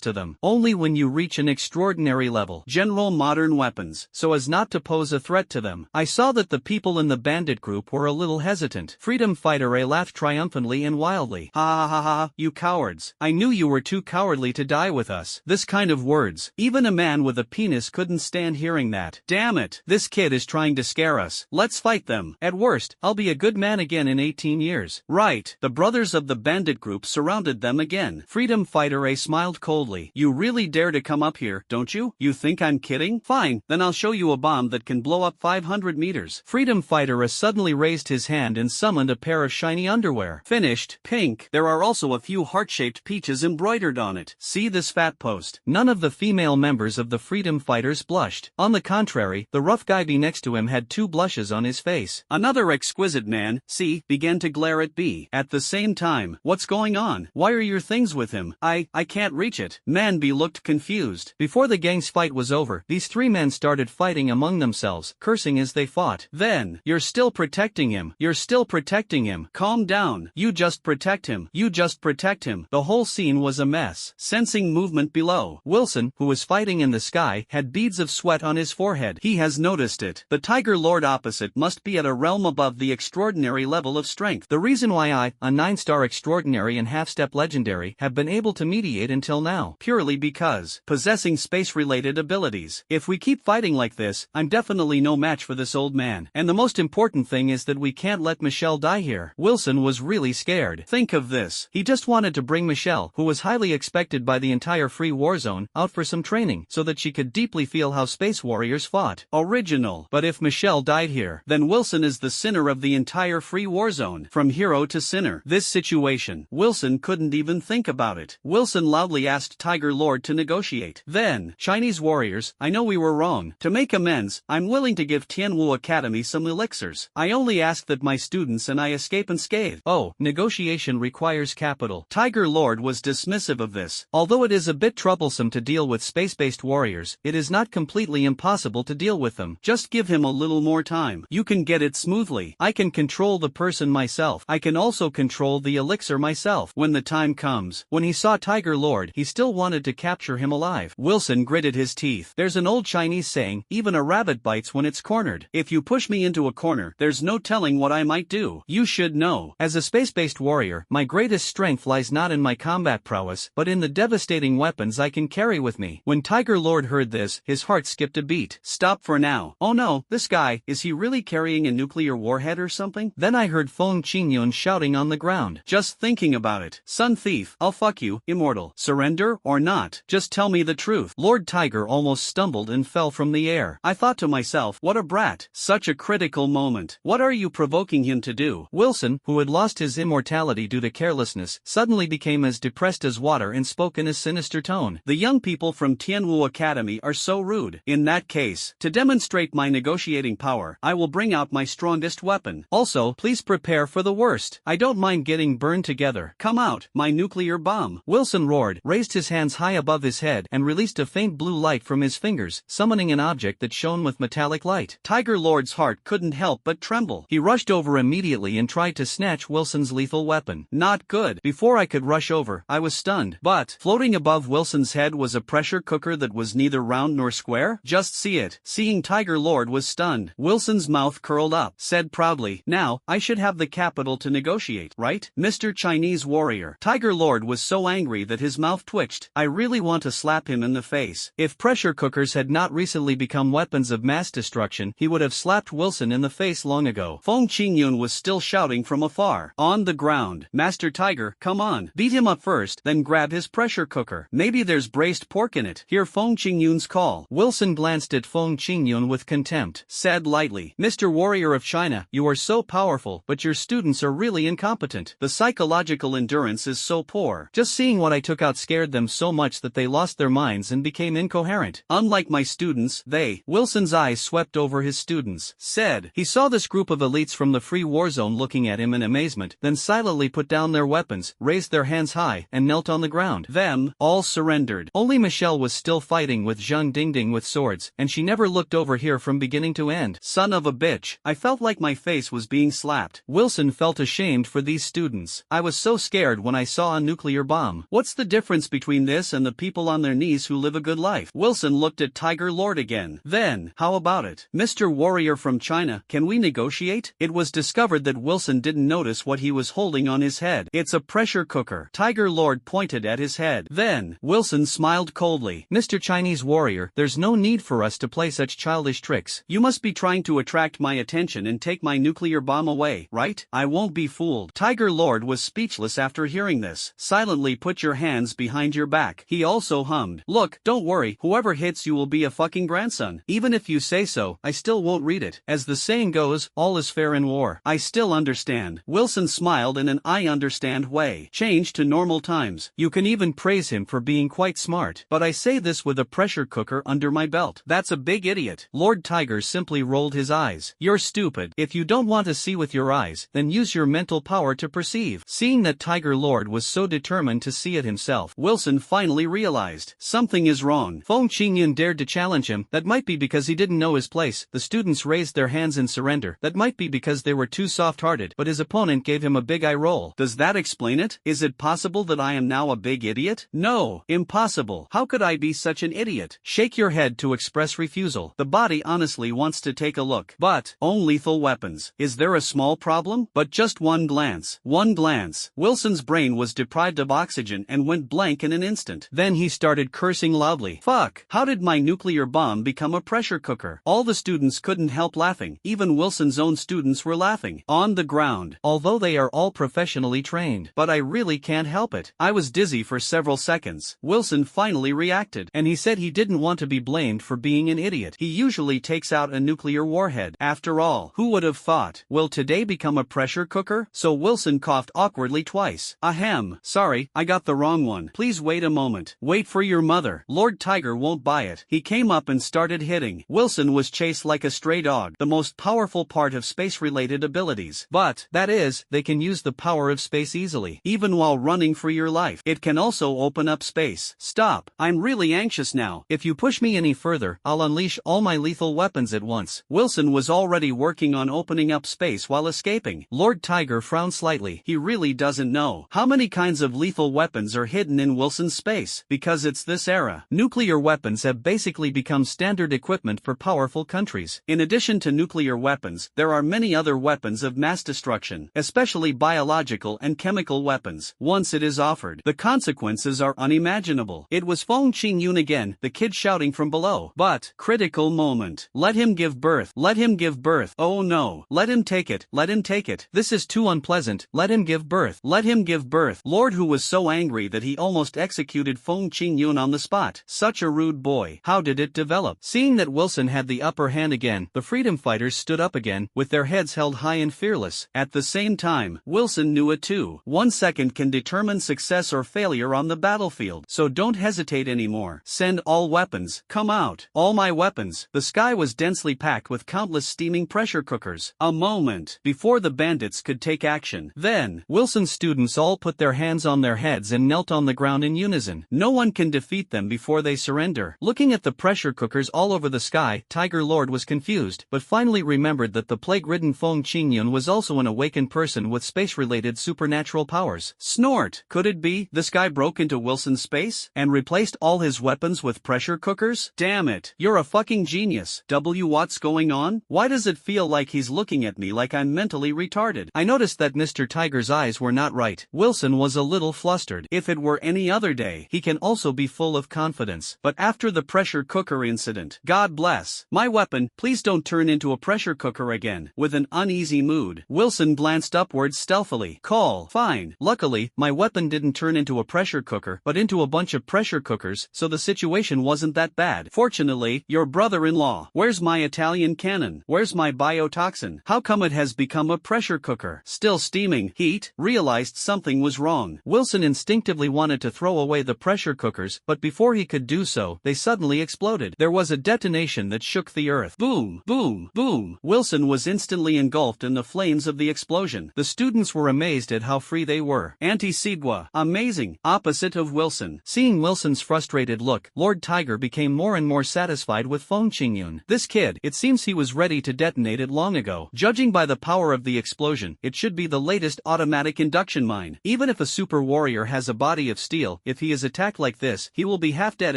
to them. Only when you reach an extraordinary level, general modern weapons, so as not to pose a threat to them. I saw that the people in the bandit group were a little hesitant. Freedom Fighter A laughed triumphantly and wildly. Ha ha ha ha, you cowards. I knew you were too cowardly to die with us. This kind of words. Even a man with a penis couldn't stand hearing that. Damn it. This kid is trying to scare us. Let's fight them. At worst, I'll be a good man again in 18 years. Right. The brothers of the bandit group surrounded them again. Freedom Fighter A smiled coldly. You really dare to come up here, don't you? You think I'm kidding? Fine, then I'll show you a bomb that can blow up 500 meters. Freedom Fighter A suddenly raised his hand and summoned a pair of shiny underwear. Finished. Pink. There are also a few heart-shaped peaches embroidered on it. See this fat post. None of the female members of the Freedom Fighters blushed. On the contrary, the rough guy B next to him had 2 blushes on his face. Another exquisite man, C, began to glare at B. At the same time, what's going on? Why are your things with him? I can't reach it. Man B looked confused. Before the gang's fight was over, these 3 men started fighting among themselves, cursing as they fought. Then, you're still protecting him. You're still protecting him. Calm down. You just protect him. You just protect him. The whole scene was a mess. Sensing movement below, Wilson, who was fighting in the sky, had beads of sweat on his forehead. He has noticed it. The Tiger Lord opposite must be at a realm above the extraordinary level of strength. The reason why I, a 9-star extraordinary and half-step legendary, have been able to mediate until now, purely because possessing space-related abilities. If we keep fighting like this, I'm definitely no match for this old man. And the most important thing is that we can't let Michelle die here. Wilson was really scared. Think of this. He just wanted to bring Michelle, who was highly expected by the entire free war zone, out for some training, so that she could deeply feel how space warriors fought. Original. But if Michelle died here, then Wilson is the sinner of the entire free war zone. From hero to sinner. This situation, Wilson couldn't even think about it. Wilson loudly asked Tiger Lord to negotiate. Then, Chinese warriors, I know we were wrong. To make amends, I'm willing to give Tianwu Academy some elixirs. I only ask that my students and I escape unscathed. Oh, negotiation requires capital. Tiger Lord was dismissive of this. Although it is a bit troublesome to deal with space-based warriors, it is not completely impossible to deal with them. Just give him a little more time. You can get it smoothly. I can control the person myself. I can also control the elixir myself. When the time comes. When he saw Tiger Lord, he still wanted to capture him alive. Wilson gritted his teeth. There's an old Chinese saying, even a rabbit bites when it's cornered. If you push me into a corner, there's no telling what I might do. You should know. As a space-based warrior, my greatest strength lies not in my combat prowess, but in the devastating weapons I can carry with me. When Tiger Lord heard this, his heart skipped a beat. Stop for now. Oh no, this guy, is he really carrying a nuclear warhead or something? Then I heard Feng Qingyun shouting on the ground. Just thinking about it. Son thief, I'll fuck you, immortal. Surrender or not? Just tell me the truth. Lord Tiger almost stumbled and fell from the air. I thought to myself, what a brat. Such a critical moment. What are you provoking him to do? Wilson, who had lost his immortality due to carelessness, suddenly became as depressed as water and spoke in a sinister tone. The young people people from Tianwu Academy are so rude. In that case, to demonstrate my negotiating power, I will bring out my strongest weapon. Also, please prepare for the worst. I don't mind getting burned together. Come out, my nuclear bomb. Wilson roared, raised his hands high above his head, and released a faint blue light from his fingers, summoning an object that shone with metallic light. Tiger Lord's heart couldn't help but tremble. He rushed over immediately and tried to snatch Wilson's lethal weapon. Not good. Before I could rush over, I was stunned. But, floating above Wilson's head was a pressure cooker that was neither round nor square. Just see it. Seeing Tiger Lord was stunned. Wilson's mouth curled up, said proudly, "Now, I should have the capital to negotiate, right, Mr. Chinese warrior?" Tiger Lord was so angry that his mouth twitched. I really want to slap him in the face. If pressure cookers had not recently become weapons of mass destruction, he would have slapped Wilson in the face long ago. Feng Qingyun was still shouting from afar. On the ground. Master Tiger, come on. Beat him up first, then grab his pressure cooker. Maybe there's braised pork in it. Hear Feng Qingyun's call. Wilson glanced at Feng Qingyun with contempt. Said lightly, "Mr. Warrior of China, you are so powerful, but your students are really incompetent. The psychological endurance is so poor. Just seeing what I took out scared them so much that they lost their minds and became incoherent. Unlike my students, Wilson's eyes swept over his students. Said, he saw this group of elites from the free war zone looking at him in amazement, then silently put down their weapons, raised their hands high, and knelt on the ground. Them, all surrendered. Only Michelle was still fighting with Zhang Dingding with swords, and she never looked over here from beginning to end. Son of a bitch, I felt like my face was being slapped. Wilson felt ashamed for these students. I was so scared when I saw a nuclear bomb. What's the difference between this and the people on their knees who live a good life? Wilson looked at Tiger Lord again. Then, how about it? Mr. Warrior from China, can we negotiate? It was discovered that Wilson didn't notice what he was holding on his head. It's a pressure cooker. Tiger Lord pointed at his head. Then, Wilson smiled coldly. Mr. Chinese Warrior, there's no need for us to play such childish tricks. You must be trying to attract my attention and take my nuclear bomb away, right? I won't be fooled. Tiger Lord was speechless after hearing this. Silently put your hands behind your back. He also hummed. Look, don't worry, whoever hits you will be a fucking grandson. Even if you say so, I still won't read it. As the saying goes, all is fair in war. I still understand. Wilson smiled in an I understand way. Change to normal times. You can even praise him for being quite smart. But I say this with a pressure cooker under my belt. That's a big idiot. Lord Tiger simply rolled his eyes. You're stupid. If you don't want to see with your eyes, then use your mental power to perceive. Seeing that Tiger Lord was so determined to see it himself, Wilson finally realized something is wrong. Feng Qingyun dared to challenge him. That might be because he didn't know his place. The students raised their hands in surrender. That might be because they were too soft-hearted. But his opponent gave him a big eye roll. Does that explain it? Is it possible that I am now a big idiot? No, impossible. How could I be such an idiot? Shake your head to express refusal. The body honestly wants to take a look. But, own lethal weapons. Is there a small problem? But just one glance. One glance. Wilson's brain was deprived of oxygen and went blank in an instant. Then he started cursing loudly. Fuck. How did my nuclear bomb become a pressure cooker? All the students couldn't help laughing. Even Wilson's own students were laughing. On the ground. Although they are all professionally trained. But I really can't help it. I was dizzy for several seconds. Wilson finally reacted. And he said he didn't want to be blamed for being an idiot. He usually takes out a nuclear warhead. After all, who would have thought? Will today become a pressure cooker? So Wilson coughed awkwardly twice. Ahem. Sorry, I got the wrong one. Please wait a moment. Wait for your mother. Lord Tiger won't buy it. He came up and started hitting. Wilson was chased like a stray dog. The most powerful part of space-related abilities. But, that is, they can use the power of space easily. Even while running for your life. It can also open up space. Stop. I'm really anxious now. If you push me any further, I'll unleash all my lethal weapons at once. Wilson was already working on opening up space while escaping. Lord Tiger frowned slightly. He really doesn't know how many kinds of lethal weapons are hidden in Wilson's space. Because it's this era. Nuclear weapons have basically become standard equipment for powerful countries. In addition to nuclear weapons, there are many other weapons of mass destruction, especially biological and chemical weapons. Once it is offered, the consequences are unimaginable. It was Feng Qingyun again, the kid shouting from below. But, critical moment. Let him give birth. Let him give birth. Oh no. Let him take it. Let him take it. This is too unpleasant. Let him give birth. Let him give birth. Lord who was so angry that he almost executed Feng Qingyun on the spot. Such a rude boy. How did it develop? Seeing that Wilson had the upper hand again, the freedom fighters stood up again, with their heads held high and fearless. At the same time, Wilson knew it too. 1 second can determine success or failure on the battlefield. So don't hesitate hesitate anymore. Send all weapons. Come out. All my weapons. The sky was densely packed with countless steaming pressure cookers. A moment before the bandits could take action. Then, Wilson's students all put their hands on their heads and knelt on the ground in unison. No one can defeat them before they surrender. Looking at the pressure cookers all over the sky, Tiger Lord was confused, but finally remembered that the plague-ridden Feng Qingyun was also an awakened person with space-related supernatural powers. Snort! Could it be this guy broke into Wilson's space and replaced all his weapons with pressure cookers? Damn it! You're a fucking genius. What's going on? Why does it feel like he's looking at me like I'm mentally retarded? I noticed that Mr. Tiger's eyes were not right. Wilson was a little flustered. If it were any other day, he can also be full of confidence. But after the pressure cooker incident, God bless. My weapon, please don't turn into a pressure cooker again. With an uneasy mood, Wilson glanced upwards stealthily. Call. Fine. Luckily, my weapon didn't turn into a pressure cooker, but into a bunch of pressure cookers, so the situation wasn't that bad. Fortunately, your brother-in-law. Where's my Italian cannon? Where's my biotoxin? How come it has become a pressure cooker? Still steaming heat? Realized something was wrong. Wilson instinctively wanted to throw away the pressure cookers, but before he could do so, they suddenly exploded. There was a detonation that shook the earth. Boom, boom, boom. Wilson was instantly engulfed in the flames of the explosion. The students were amazed at how free they were. Anti-Sigwa. Amazing. Opposite of Wilson. Seeing Wilson's frustrated look, Lord Tiger became more and more satisfied with Feng Qingyun. This kid, it seems he was ready to detonate it long ago. Judging by the power of the explosion, it should be the latest automatic induction mine. Even if a super warrior has a body of steel, if he is attacked like this, he will be half dead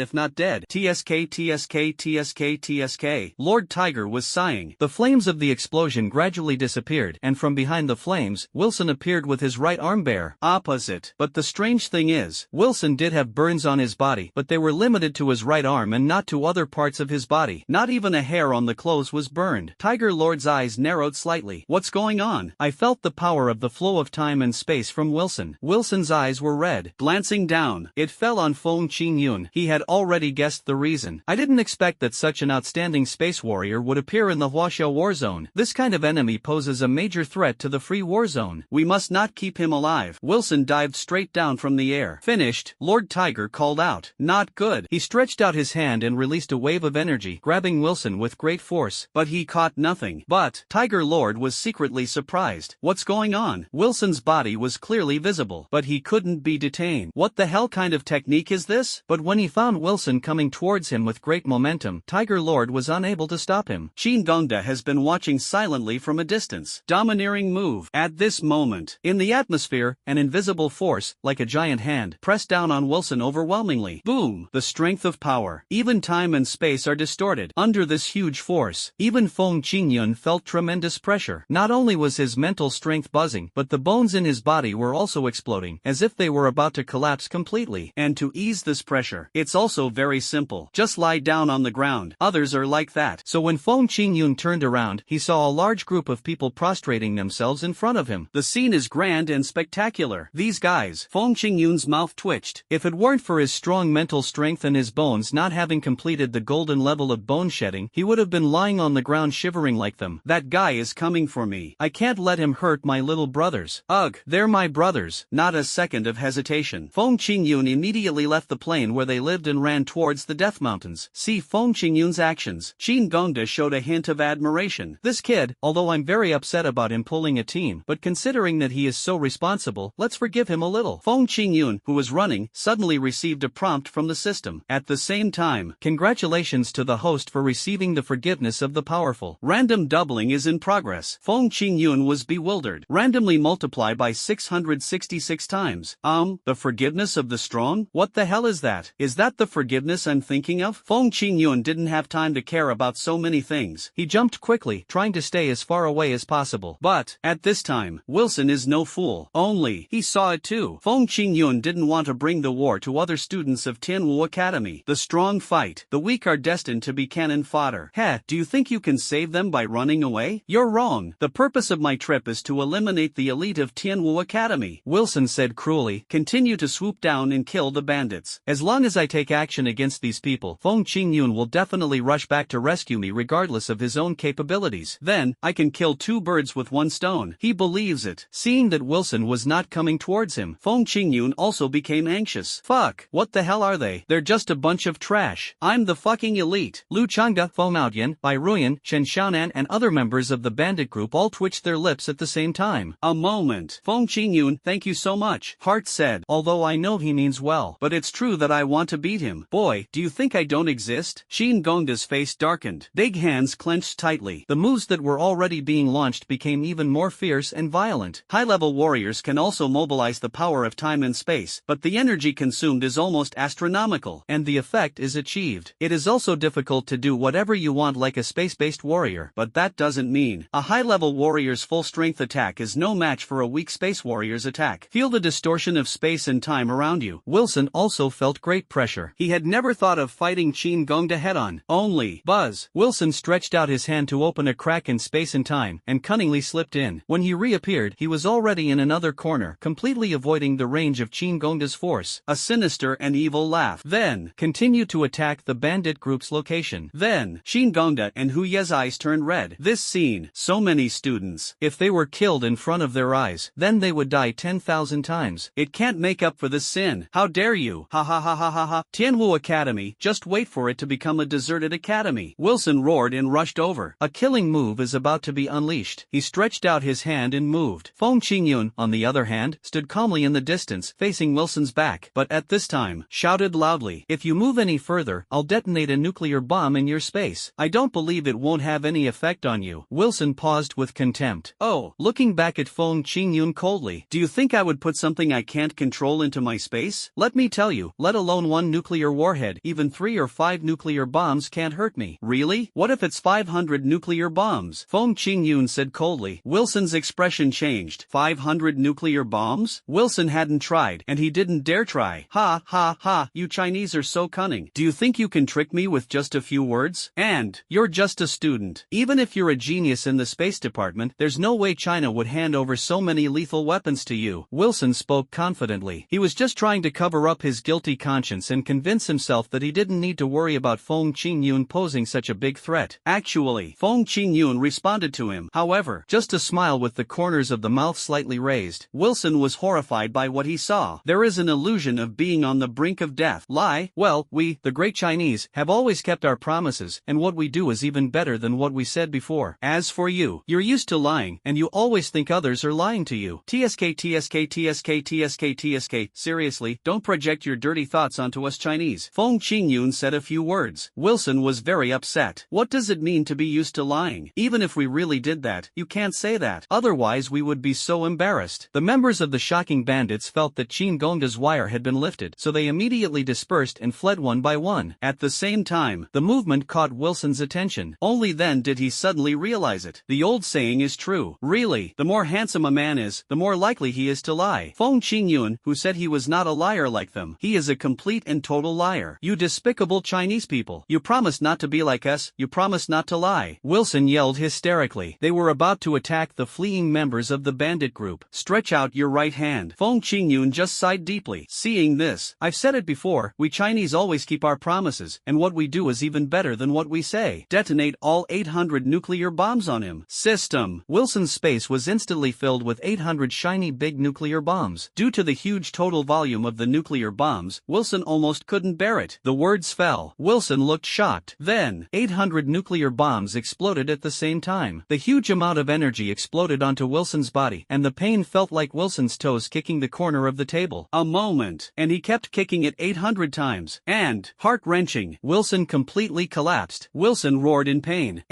if not dead. TSK, TSK, TSK, TSK. Lord Tiger was sighing. The flames of the explosion gradually disappeared, and from behind the flames, Wilson appeared with his right arm bare. Opposite. But the strange thing is, Wilson did have burns on his body, but they were limited to his right arm and not to other parts of his body. Not even a hair on the clothes was burned. Tiger Lord's eyes narrowed slightly. What's going on? I felt the power of the flow of time and space from Wilson. Wilson's eyes were red. Glancing down, it fell on Feng Qingyun. He had already guessed the reason. I didn't expect that such an outstanding space warrior would appear in the Huaxia war zone. This kind of enemy poses a major threat to the free war zone. We must not keep him alive. Wilson dived straight down from the air. Finished, Lord Tiger called out. Not good. He stretched out his hand and released a wave of energy, grabbing Wilson with great force, but he caught nothing. But Tiger Lord was secretly surprised. What's going on? Wilson's body was clearly visible, but he couldn't be detained. What the hell kind of technique is this? But when he found Wilson coming towards him with great momentum, Tiger Lord was unable to stop him. Qin Gongda has been watching silently from a distance. Domineering move. At this moment, in the atmosphere, an invisible force, like a giant hand, pressed down on Wilson overwhelmingly. Boom! The strength of power. Even time and space are distorted. Under this huge force, even Feng Qingyun felt tremendous pressure. Not only was his mental strength buzzing, but the bones in his body were also exploding, as if they were about to collapse completely. And to ease this pressure, it's also very simple. Just lie down on the ground. Others are like that. So when Feng Qingyun turned around, he saw a large group of people prostrating themselves in front of him. The scene is grand and spectacular. These guys. Feng Qingyun's mouth twitched. If it weren't for his strong mental strength and his bones not having completed the golden level of bone shedding, he would have been lying on the ground shivering like them. That guy is coming for me. I can't let him hurt my little brothers. Ugh, they're my brothers. Not a second of hesitation. Feng Qingyun immediately left the plain where they lived and ran towards the Death Mountains. See Feng Qingyun's actions. Qin Gongda showed a hint of admiration. This kid, although I'm very upset about him pulling a team, but considering that he is so responsible, let's forgive him a little. Feng Qingyun, who was running, suddenly received a prompt from the system. At the same time, congratulations to the host for receiving the forgiveness of the powerful. Random doubling is in progress. Feng Qingyun was bewildered. Randomly multiply by 666 times. The forgiveness of the strong? What the hell is that? Is that the forgiveness I'm thinking of? Feng Qingyun didn't have time to care about so many things. He jumped quickly, trying to stay as far away as possible. But, at this time, Wilson is no fool. Only, he saw it too. Feng Qingyun didn't want to bring the war to other students of Tianwu Academy. The strong fight. The weak are destined to be cannon fodder. Heh, do you think you can save them by running away? You're wrong. The purpose of my trip is to eliminate the elite of Tianwu Academy. Wilson said cruelly. Continue to swoop down and kill the bandits. As long as I take action against these people, Feng Qingyun will definitely rush back to rescue me regardless of his own capabilities. Then, I can kill two birds with one stone. He believes it. Seeing that Wilson was not coming towards him, Feng Qingyun also became anxious. Fuck, what the the hell are they? They're just a bunch of trash. I'm the fucking elite. Lu Changde, Fo Maotian, Bai Ruyan, Shen Xiaonan and other members of the bandit group all twitched their lips at the same time. A moment. Feng Qingyun, thank you so much, Hart said, although I know he means well. But it's true that I want to beat him. Boy, do you think I don't exist? Qin Gongda's face darkened. Big hands clenched tightly. The moves that were already being launched became even more fierce and violent. High-level warriors can also mobilize the power of time and space, but the energy consumed is almost astronomical, and the effect is achieved. It is also difficult to do whatever you want like a space-based warrior, but that doesn't mean a high-level warrior's full-strength attack is no match for a weak space warrior's attack. Feel the distortion of space and time around you. Wilson also felt great pressure. He had never thought of fighting Qin Gongda head-on. Only buzz. Wilson stretched out his hand to open a crack in space and time, and cunningly slipped in. When he reappeared, he was already in another corner, completely avoiding the range of Qin Gongda's force. A sinister and evil laugh. Then, continue to attack the bandit group's location. Then, Qin Gongda and Hu Ye's eyes turned red. This scene, so many students. If they were killed in front of their eyes, then they would die 10,000 times. It can't make up for this sin. How dare you? Ha ha ha ha ha ha. Tianwu Academy, just wait for it to become a deserted academy. Wilson roared and rushed over. A killing move is about to be unleashed. He stretched out his hand and moved. Feng Qingyun, on the other hand, stood calmly in the distance, facing Wilson's back, but at this time, shouted loudly, "If you move any further, I'll detonate a nuclear bomb in your space. I don't believe it won't have any effect on you." Wilson paused with contempt. Oh, looking back at Feng Qingyun coldly, do you think I would put something I can't control into my space? Let me tell you, let alone one nuclear warhead, even 3 or 5 nuclear bombs can't hurt me. Really? What if it's 500 nuclear bombs? Feng Qingyun said coldly. Wilson's expression changed. 500 nuclear bombs? Wilson hadn't tried, and he didn't dare try. Ha ha ha, you Chinese are so cunning. Do you think you can trick me with just a few words? And, you're just a student. Even if you're a genius in the space department, there's no way China would hand over so many lethal weapons to you. Wilson spoke confidently. He was just trying to cover up his guilty conscience and convince himself that he didn't need to worry about Feng Qingyun posing such a big threat. Actually, Feng Qingyun responded to him, however, just a smile with the corners of the mouth slightly raised. Wilson was horrified by what he saw. There is an illusion of being on the brink of death. Lie? Well, we, the great Chinese, have always kept our promises, and what we do is even better than what we said before. As for you, you're used to lying, and you always think others are lying to you. TSK TSK TSK TSK TSK. Seriously, don't project your dirty thoughts onto us Chinese. Feng Qingyun said a few words. Wilson was very upset. What does it mean to be used to lying? Even if we really did that, you can't say that. Otherwise we would be so embarrassed. The members of the shocking bandits felt that Qin Gongda's wire had been lifted, so they immediately dispersed and fled one by one. At the same time, the movement caught Wilson's attention. Only then did he suddenly realize it. The old saying is true. Really, the more handsome a man is, the more likely he is to lie. Feng Qingyun, who said he was not a liar like them, he is a complete and total liar. You despicable Chinese people. You promised not to be like us, you promised not to lie. Wilson yelled hysterically. They were about to attack the fleeing members of the bandit group. Stretch out your right hand. Feng Qingyun just sighed deeply. Seeing this, I've said it before, we Chinese always keep our promises, and what we do is even better than what we say. Detonate all 800 nuclear bombs on him. System. Wilson's space was instantly filled with 800 shiny big nuclear bombs. Due to the huge total volume of the nuclear bombs, Wilson almost couldn't bear it. The words fell. Wilson looked shocked. Then, 800 nuclear bombs exploded at the same time. The huge amount of energy exploded onto Wilson's body, and the pain felt like Wilson's toes kicking the corner of the table. A moment, and he kept kicking it 800 times. And, heart-wrenching, Wilson completely collapsed. Wilson roared in pain.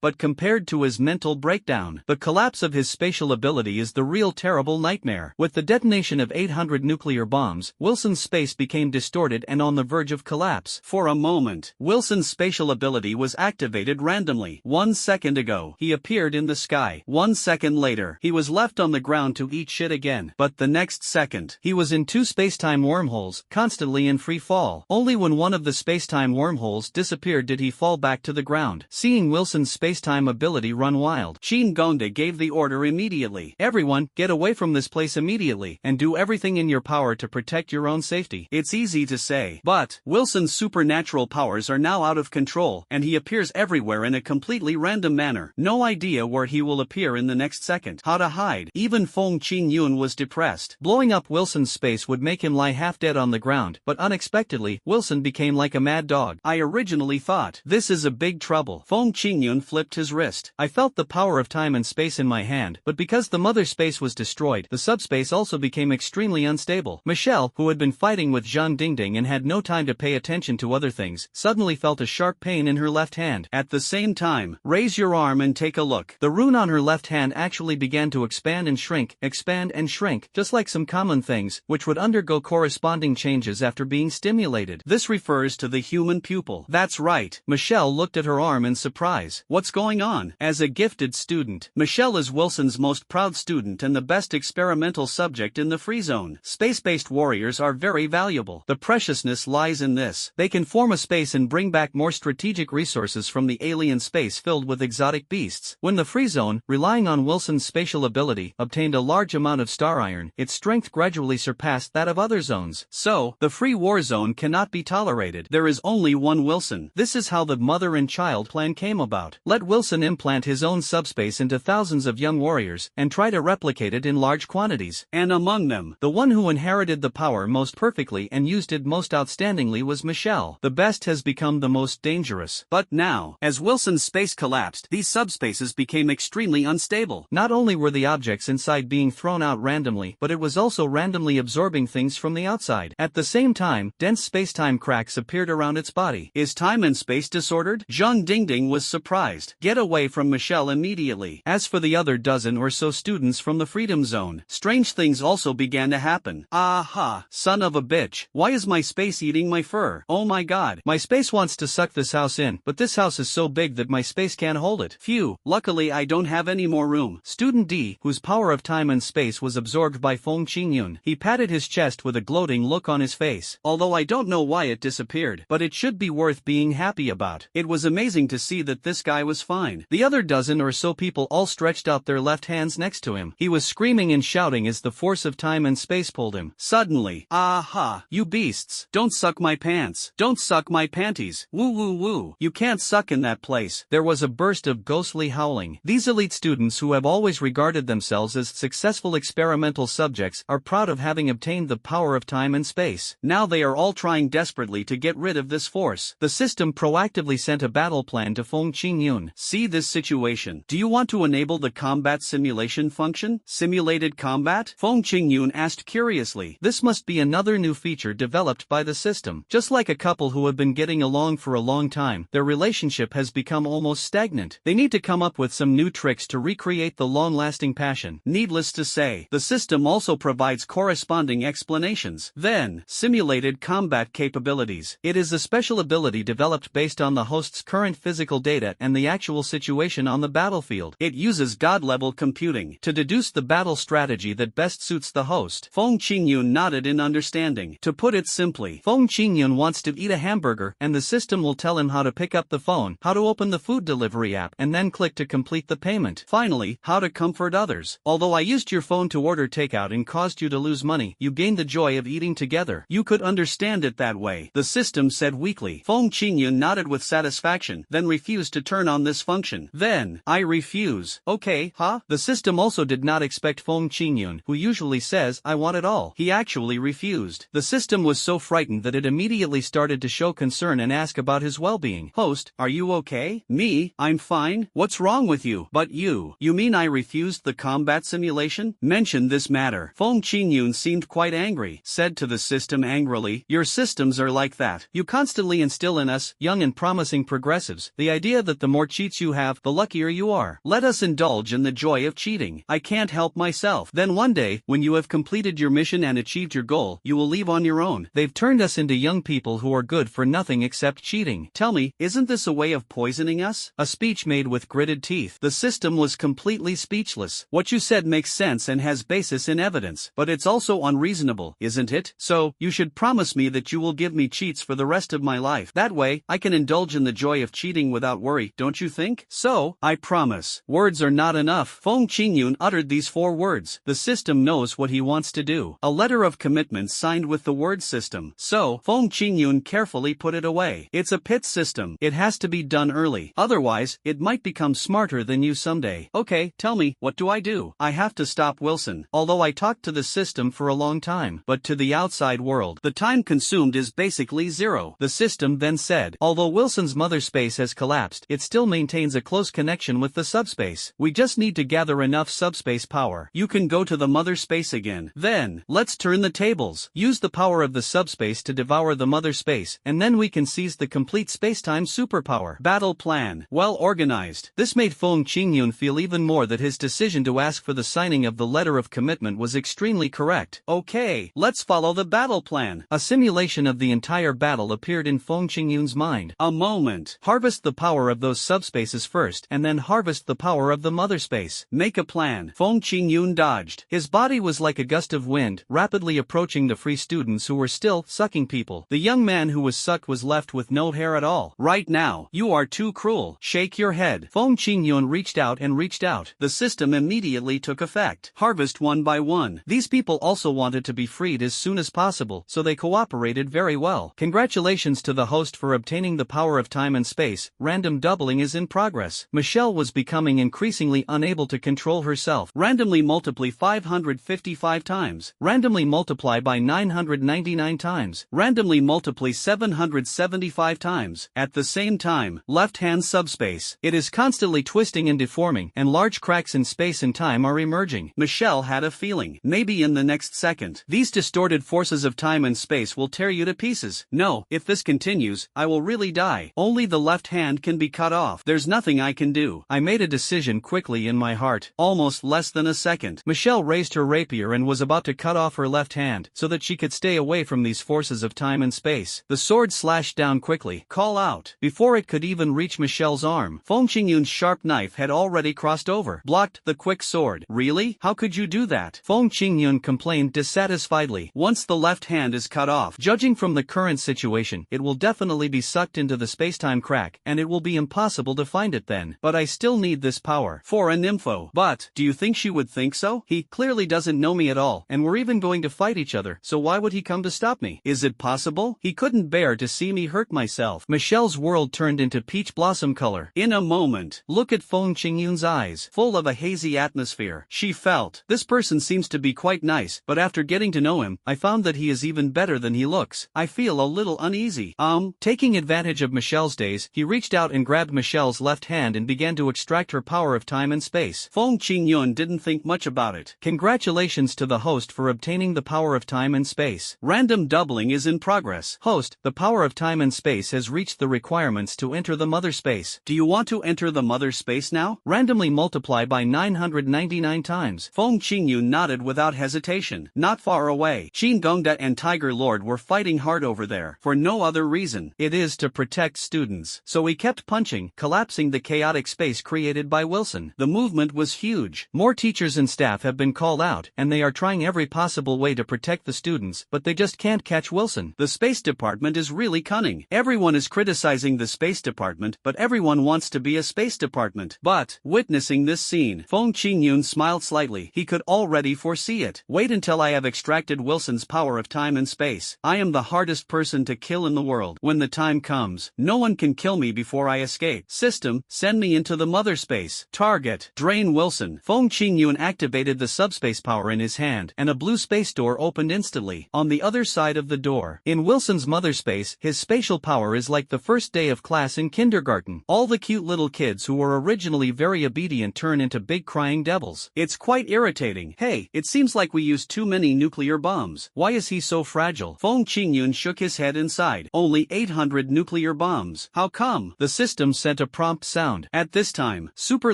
But compared to his mental breakdown, the collapse of his spatial ability is the real terrible nightmare. With the detonation of 800 nuclear bombs, Wilson's space became distorted and on the verge of collapse. For a moment, Wilson's spatial ability was activated randomly. 1 second ago, he appeared in the sky. 1 second later, he was left on the ground to eat shit again. But the next second, he was in 2 spacetime wormholes, constantly in free fall. Only when one of the spacetime wormholes disappeared did he fall back to the ground. Seeing Wilson's spacetime ability run wild, Qin Gongda gave the order immediately. Everyone, get away from this place immediately, and do everything in your power to protect your own safety. It's easy to say, but Wilson's supernatural powers are now out of control, and he appears everywhere in a completely random manner. No idea where he will appear in the next second. How to hide? Even Feng Qingyun was depressed. Blowing up Wilson's space would make him lie half dead on the ground, but unexpectedly, Wilson became like a mad dog. I originally thought, this is a big trouble. Feng Qingyun flipped his wrist. I felt the power of time and space in my hand, but because the mother space was destroyed, the subspace also became extremely unstable. Michelle, who had been fighting with Zhang Dingding and had no time to pay attention to other things, suddenly felt a sharp pain in her left hand. At the same time, raise your arm and take a look. The rune on her left hand actually began to expand and shrink, just like some common things, which would undergo corresponding changes after being stimulated. This refers to the human pupil. That's right. Michelle looked at her arm in surprise. What's going on? As a gifted student, Michelle is Wilson's most proud student and the best experimental subject in the free zone. Space-based warriors are very valuable. The preciousness lies in this. They can form a space and bring back more strategic resources from the alien space filled with exotic beasts. When the free zone, relying on Wilson's spatial ability, obtained a large amount of star iron, its strength gradually surpassed that of other zones. So, the free war zone cannot be tolerated. There is only one Wilson. This is how the mother and child plan came about. Let Wilson implant his own subspace into thousands of young warriors, and try to replicate it in large quantities. And among them, the one who inherited the power most perfectly and used it most outstandingly was Michelle. The best has become the most dangerous. But now, as Wilson's space collapsed, these subspaces became extremely unstable. Not only were the objects inside being thrown out randomly, but it was also randomly absorbing things from the outside. At the same time, dense space-time cracks appeared around its body. Is time and space disordered? Zhang Dingding was surprised. Get away from Michelle immediately. As for the other dozen or so students from the Freedom Zone, strange things also began to happen. Aha, son of a bitch. Why is my space eating my fur? Oh my god. My space wants to suck this house in, but this house is so big that my space can't hold it. Phew, luckily I don't have any more room. Student D, whose power of time and space was absorbed by Feng Qingyun, he patted his chest with a gloating look on his face. Although I don't know why it disappeared, but it should be worth being happy about. It was amazing to see that this guy was fine. The other dozen or so people all stretched out their left hands next to him. He was screaming and shouting as the force of time and space pulled him. Suddenly, aha, you beasts, don't suck my pants. Don't suck my panties. Woo woo woo. You can't suck in that place. There was a burst of ghostly howling. These elite students who have always regarded themselves as successful experimental subjects are proud of having obtained the power of time and space. Now they are all trying desperately to get rid of this force. The system proactively sent a battle plan to Feng Qingyun. See this situation. Do you want to enable the combat simulation function? Simulated combat? Feng Qingyun asked curiously. This must be another new feature developed by the system. Just like a couple who have been getting along for a long time, their relationship has become almost stagnant. They need to come up with some new tricks to recreate the long-lasting passion. Needless to say, the system also provides corresponding explanations. Then, simulated combat capabilities. It is a special ability developed based on the host's current physical data and the actual situation on the battlefield. It uses god-level computing to deduce the battle strategy that best suits the host. Feng Qingyun nodded in understanding. To put it simply, Feng Qingyun wants to eat a hamburger and the system will tell him how to pick up the phone, how to open the food delivery app, and then click to complete the payment. Finally, how to comfort others. Although I used your phone to order takeout and caused you to lose money, you gained the joy of eating together. You could understand it that way, the system said weakly. Feng Qingyun nodded with satisfaction, then refused to turn on this function. Then, I refuse. Okay, huh? The system also did not expect Feng Qingyun, who usually says, I want it all. He actually refused. The system was so frightened that it immediately started to show concern and ask about his well-being. Host, are you okay? Me, I'm fine. What's wrong with you? But you mean I refused the combat simulation? Mention this matter. Feng Qingyun seemed quite angry, said to the system angrily, your systems are like that. You constantly instill in us, young and promising progressives, the idea that the more cheats you have, the luckier you are. Let us indulge in the joy of cheating. I can't help myself. Then one day, when you have completed your mission and achieved your goal, you will leave on your own. They've turned us into young people who are good for nothing except cheating. Tell me, isn't this a way of poisoning us? A speech made with gritted teeth. The system was completely speechless. What you said makes sense and has basis in evidence, but it's also unreasonable, isn't it? So, you should promise me that you will give me cheats for the rest of my life. That way, I can indulge in the joy of cheating without worry, don't you think? So, I promise. Words are not enough. Feng Qingyun uttered these 4 words. The system knows what he wants to do. A letter of commitment signed with the word system. So, Feng Qingyun carefully put it away. It's a pit system. It has to be done early. Otherwise, it might become smarter than you someday. Okay, tell me, what do? I have to stop Wilson. Although I talked to the system for a long time, but to the outside, outside world. The time consumed is basically zero. The system then said, although Wilson's mother space has collapsed, it still maintains a close connection with the subspace. We just need to gather enough subspace power. You can go to the mother space again. Then, let's turn the tables. Use the power of the subspace to devour the mother space, and then we can seize the complete spacetime superpower. Battle plan. Well organized. This made Feng Qingyun feel even more that his decision to ask for the signing of the letter of commitment was extremely correct. Okay, let's follow the battle plan. A simulation of the entire battle appeared in Feng Qingyun's mind. A moment. Harvest the power of those subspaces first, and then harvest the power of the mother space. Make a plan. Feng Qingyun dodged. His body was like a gust of wind, rapidly approaching the free students who were still sucking people. The young man who was sucked was left with no hair at all. Right now, you are too cruel. Shake your head. Feng Qingyun reached out and reached out. The system immediately took effect. Harvest one by one. These people also wanted to be freed as soon as possible, so they cooperated very well. Congratulations to the host for obtaining the power of time and space. Random doubling is in progress. Michelle was becoming increasingly unable to control herself. Randomly multiply 555 times. Randomly multiply by 999 times. Randomly multiply 775 times. At the same time, left-hand subspace. It is constantly twisting and deforming, and large cracks in space and time are emerging. Michelle had a feeling. Maybe in the next second, these distorted forces of time and space will tear you to pieces. No, if this continues, I will really die. Only the left hand can be cut off. There's nothing I can do. I made a decision quickly in my heart. Almost less than a second. Michelle raised her rapier and was about to cut off her left hand, so that she could stay away from these forces of time and space. The sword slashed down quickly. Call out. Before it could even reach Michelle's arm, Feng Qingyun's sharp knife had already crossed over. Blocked the quick sword. Really? How could you do that? Feng Qingyun complained dissatisfiedly. Once the left hand is cut off, judging from the current situation, it will definitely be sucked into the spacetime crack, and it will be impossible to find it then. But I still need this power. For a nympho. But, do you think she would think so? He clearly doesn't know me at all, and we're even going to fight each other, so why would he come to stop me? Is it possible? He couldn't bear to see me hurt myself. Michelle's world turned into peach blossom color. In a moment, look at Feng Qingyun's eyes, full of a hazy atmosphere. She felt, this person seems to be quite nice, but after getting to know him, I found that he is even better than he looks. I feel a little uneasy. Taking advantage of Michelle's daze, he reached out and grabbed Michelle's left hand and began to extract her power of time and space. Feng Qingyun didn't think much about it. Congratulations to the host for obtaining the power of time and space. Random doubling is in progress. Host, the power of time and space has reached the requirements to enter the mother space. Do you want to enter the mother space now? Randomly multiply by 999 times. Feng Qingyun nodded without hesitation. Not far away, Qin Gongda and Tiger Lord were fighting hard over there, for no other reason. It is to protect students. So he kept punching, collapsing the chaotic space created by Wilson. The movement was huge. More teachers and staff have been called out, and they are trying every possible way to protect the students, but they just can't catch Wilson. The space department is really cunning. Everyone is criticizing the space department, but everyone wants to be a space department. But, witnessing this scene, Feng Qingyun smiled slightly. He could already foresee it. Wait until I have extracted Wilson's power of time and space. I am the hardest person to kill in the world. When the time comes, no one can kill me before I escape. System, send me into the mother space. Target, drain Wilson. Feng Qingyun activated the subspace power in his hand, and a blue space door opened instantly. On the other side of the door, in Wilson's mother space, his spatial power is like the first day of class in kindergarten. All the cute little kids who were originally very obedient turn into big crying devils. It's quite irritating. Hey, it seems like we used too many nuclear bombs. Why is he so fragile? Feng Qingyun shook his head inside. Only 800 nuclear bombs. How come? The system sent a prompt sound. At this time, super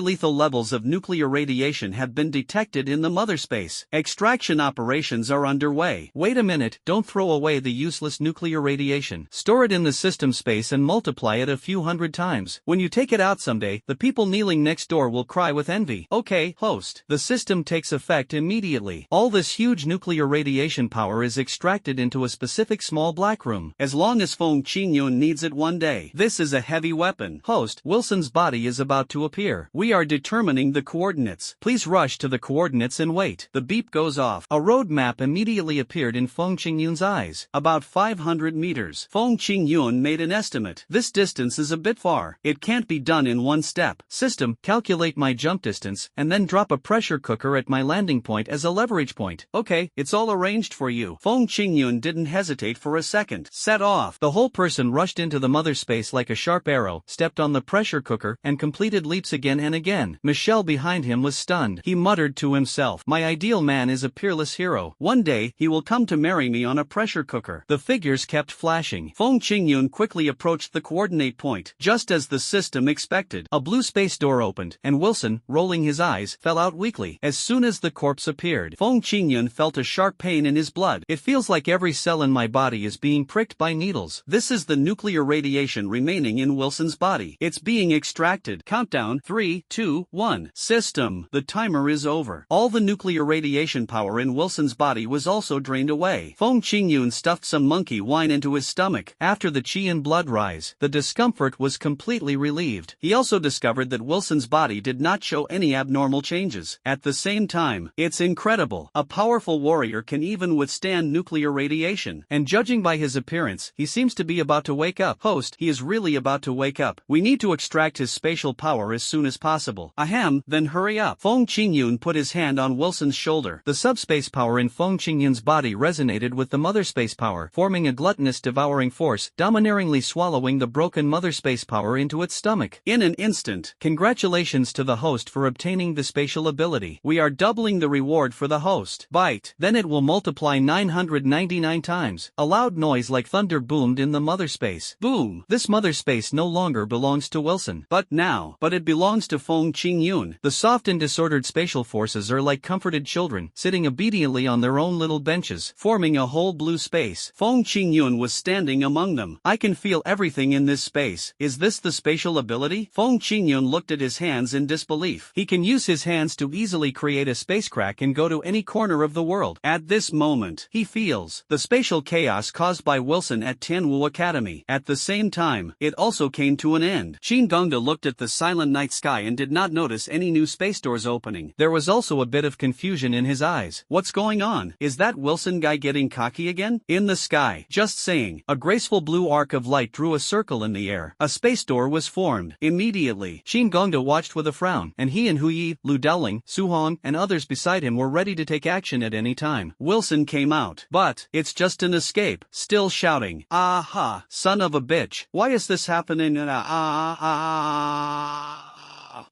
lethal levels of nuclear radiation have been detected in the mother space. Extraction operations are underway. Wait a minute, don't throw away the useless nuclear radiation. Store it in the system space and multiply it a few hundred times. When you take it out someday, the people kneeling next door will cry with envy. Okay, host. The system takes effect immediately. All this huge nuclear radiation power is extracted into a specific small black room. As long as Feng Qingyun needs it one day. This is a heavy weapon. Host, Wilson's body is about to appear. We are determining the coordinates. Please rush to the coordinates and wait. The beep goes off. A road map immediately appeared in Feng Qingyun's eyes. About 500 meters. Feng Qingyun made an estimate. This distance is a bit far. It can't be done in one step. System, calculate my jump distance, and then drop a pressure cooker at my landing point as a leverage point. Okay, it's all arranged for you. you. Feng Qingyun didn't hesitate for a second. Set off. The whole person rushed into the mother space like a sharp arrow, stepped on the pressure cooker, and completed leaps again and again. Michelle behind him was stunned. He muttered to himself, "My ideal man is a peerless hero. One day, he will come to marry me on a pressure cooker." The figures kept flashing. Feng Qingyun quickly approached the coordinate point. Just as the system expected, a blue space door opened, and Wilson, rolling his eyes, fell out weakly. As soon as the corpse appeared, Feng Qingyun felt a sharp pain in his blood. "It feels like every cell in my body is being pricked by needles. This is the nuclear radiation remaining in Wilson's body. It's being extracted. Countdown, 3, 2, 1. System. The timer is over." All the nuclear radiation power in Wilson's body was also drained away. Feng Qingyun stuffed some monkey wine into his stomach. After the qi and blood rise, the discomfort was completely relieved. He also discovered that Wilson's body did not show any abnormal changes. At the same time, it's incredible. A powerful warrior can even withstand nuclear radiation. And judging by his appearance, he seems to be about to wake up. Host, he is really about to wake up. We need to extract his spatial power as soon as possible. Ahem, then hurry up. Feng Qingyun put his hand on Wilson's shoulder. The subspace power in Feng Qingyun's body resonated with the mother space power, forming a gluttonous devouring force, domineeringly swallowing the broken mother space power into its stomach. In an instant, congratulations to the host for obtaining the spatial ability. We are doubling the reward for the host. Bite. Then it will multiply 999 times. A loud noise like thunder boomed in the mother space. Boom. This mother space no longer belongs to Wilson. But it belongs to Feng Qingyun. The soft and disordered spatial forces are like comforted children, sitting obediently on their own little benches, forming a whole blue space. Feng Qingyun was standing among them. "I can feel everything in this space. Is this the spatial ability?" Feng Qingyun looked at his hands in disbelief. He can use his hands to easily create a space crack and go to any corner of the world. At this moment, he feels the spatial chaos caused by Wilson at Tianwu Academy. At the same time, it also came to an end. Qin Gongda looked at the silent night sky and did not notice any new space doors opening. There was also a bit of confusion in his eyes. What's going on? Is that Wilson guy getting cocky again? In the sky, just saying, a graceful blue arc of light drew a circle in the air. A space door was formed. Immediately, Qin Gongda watched with a frown, and he and Hu Yi, Lu Daoling, Su Hong, and others beside him were ready to take action at any time. Wilson came out. But, it's just an escape, still shouting, "Aha, son of a bitch, why is this happening?"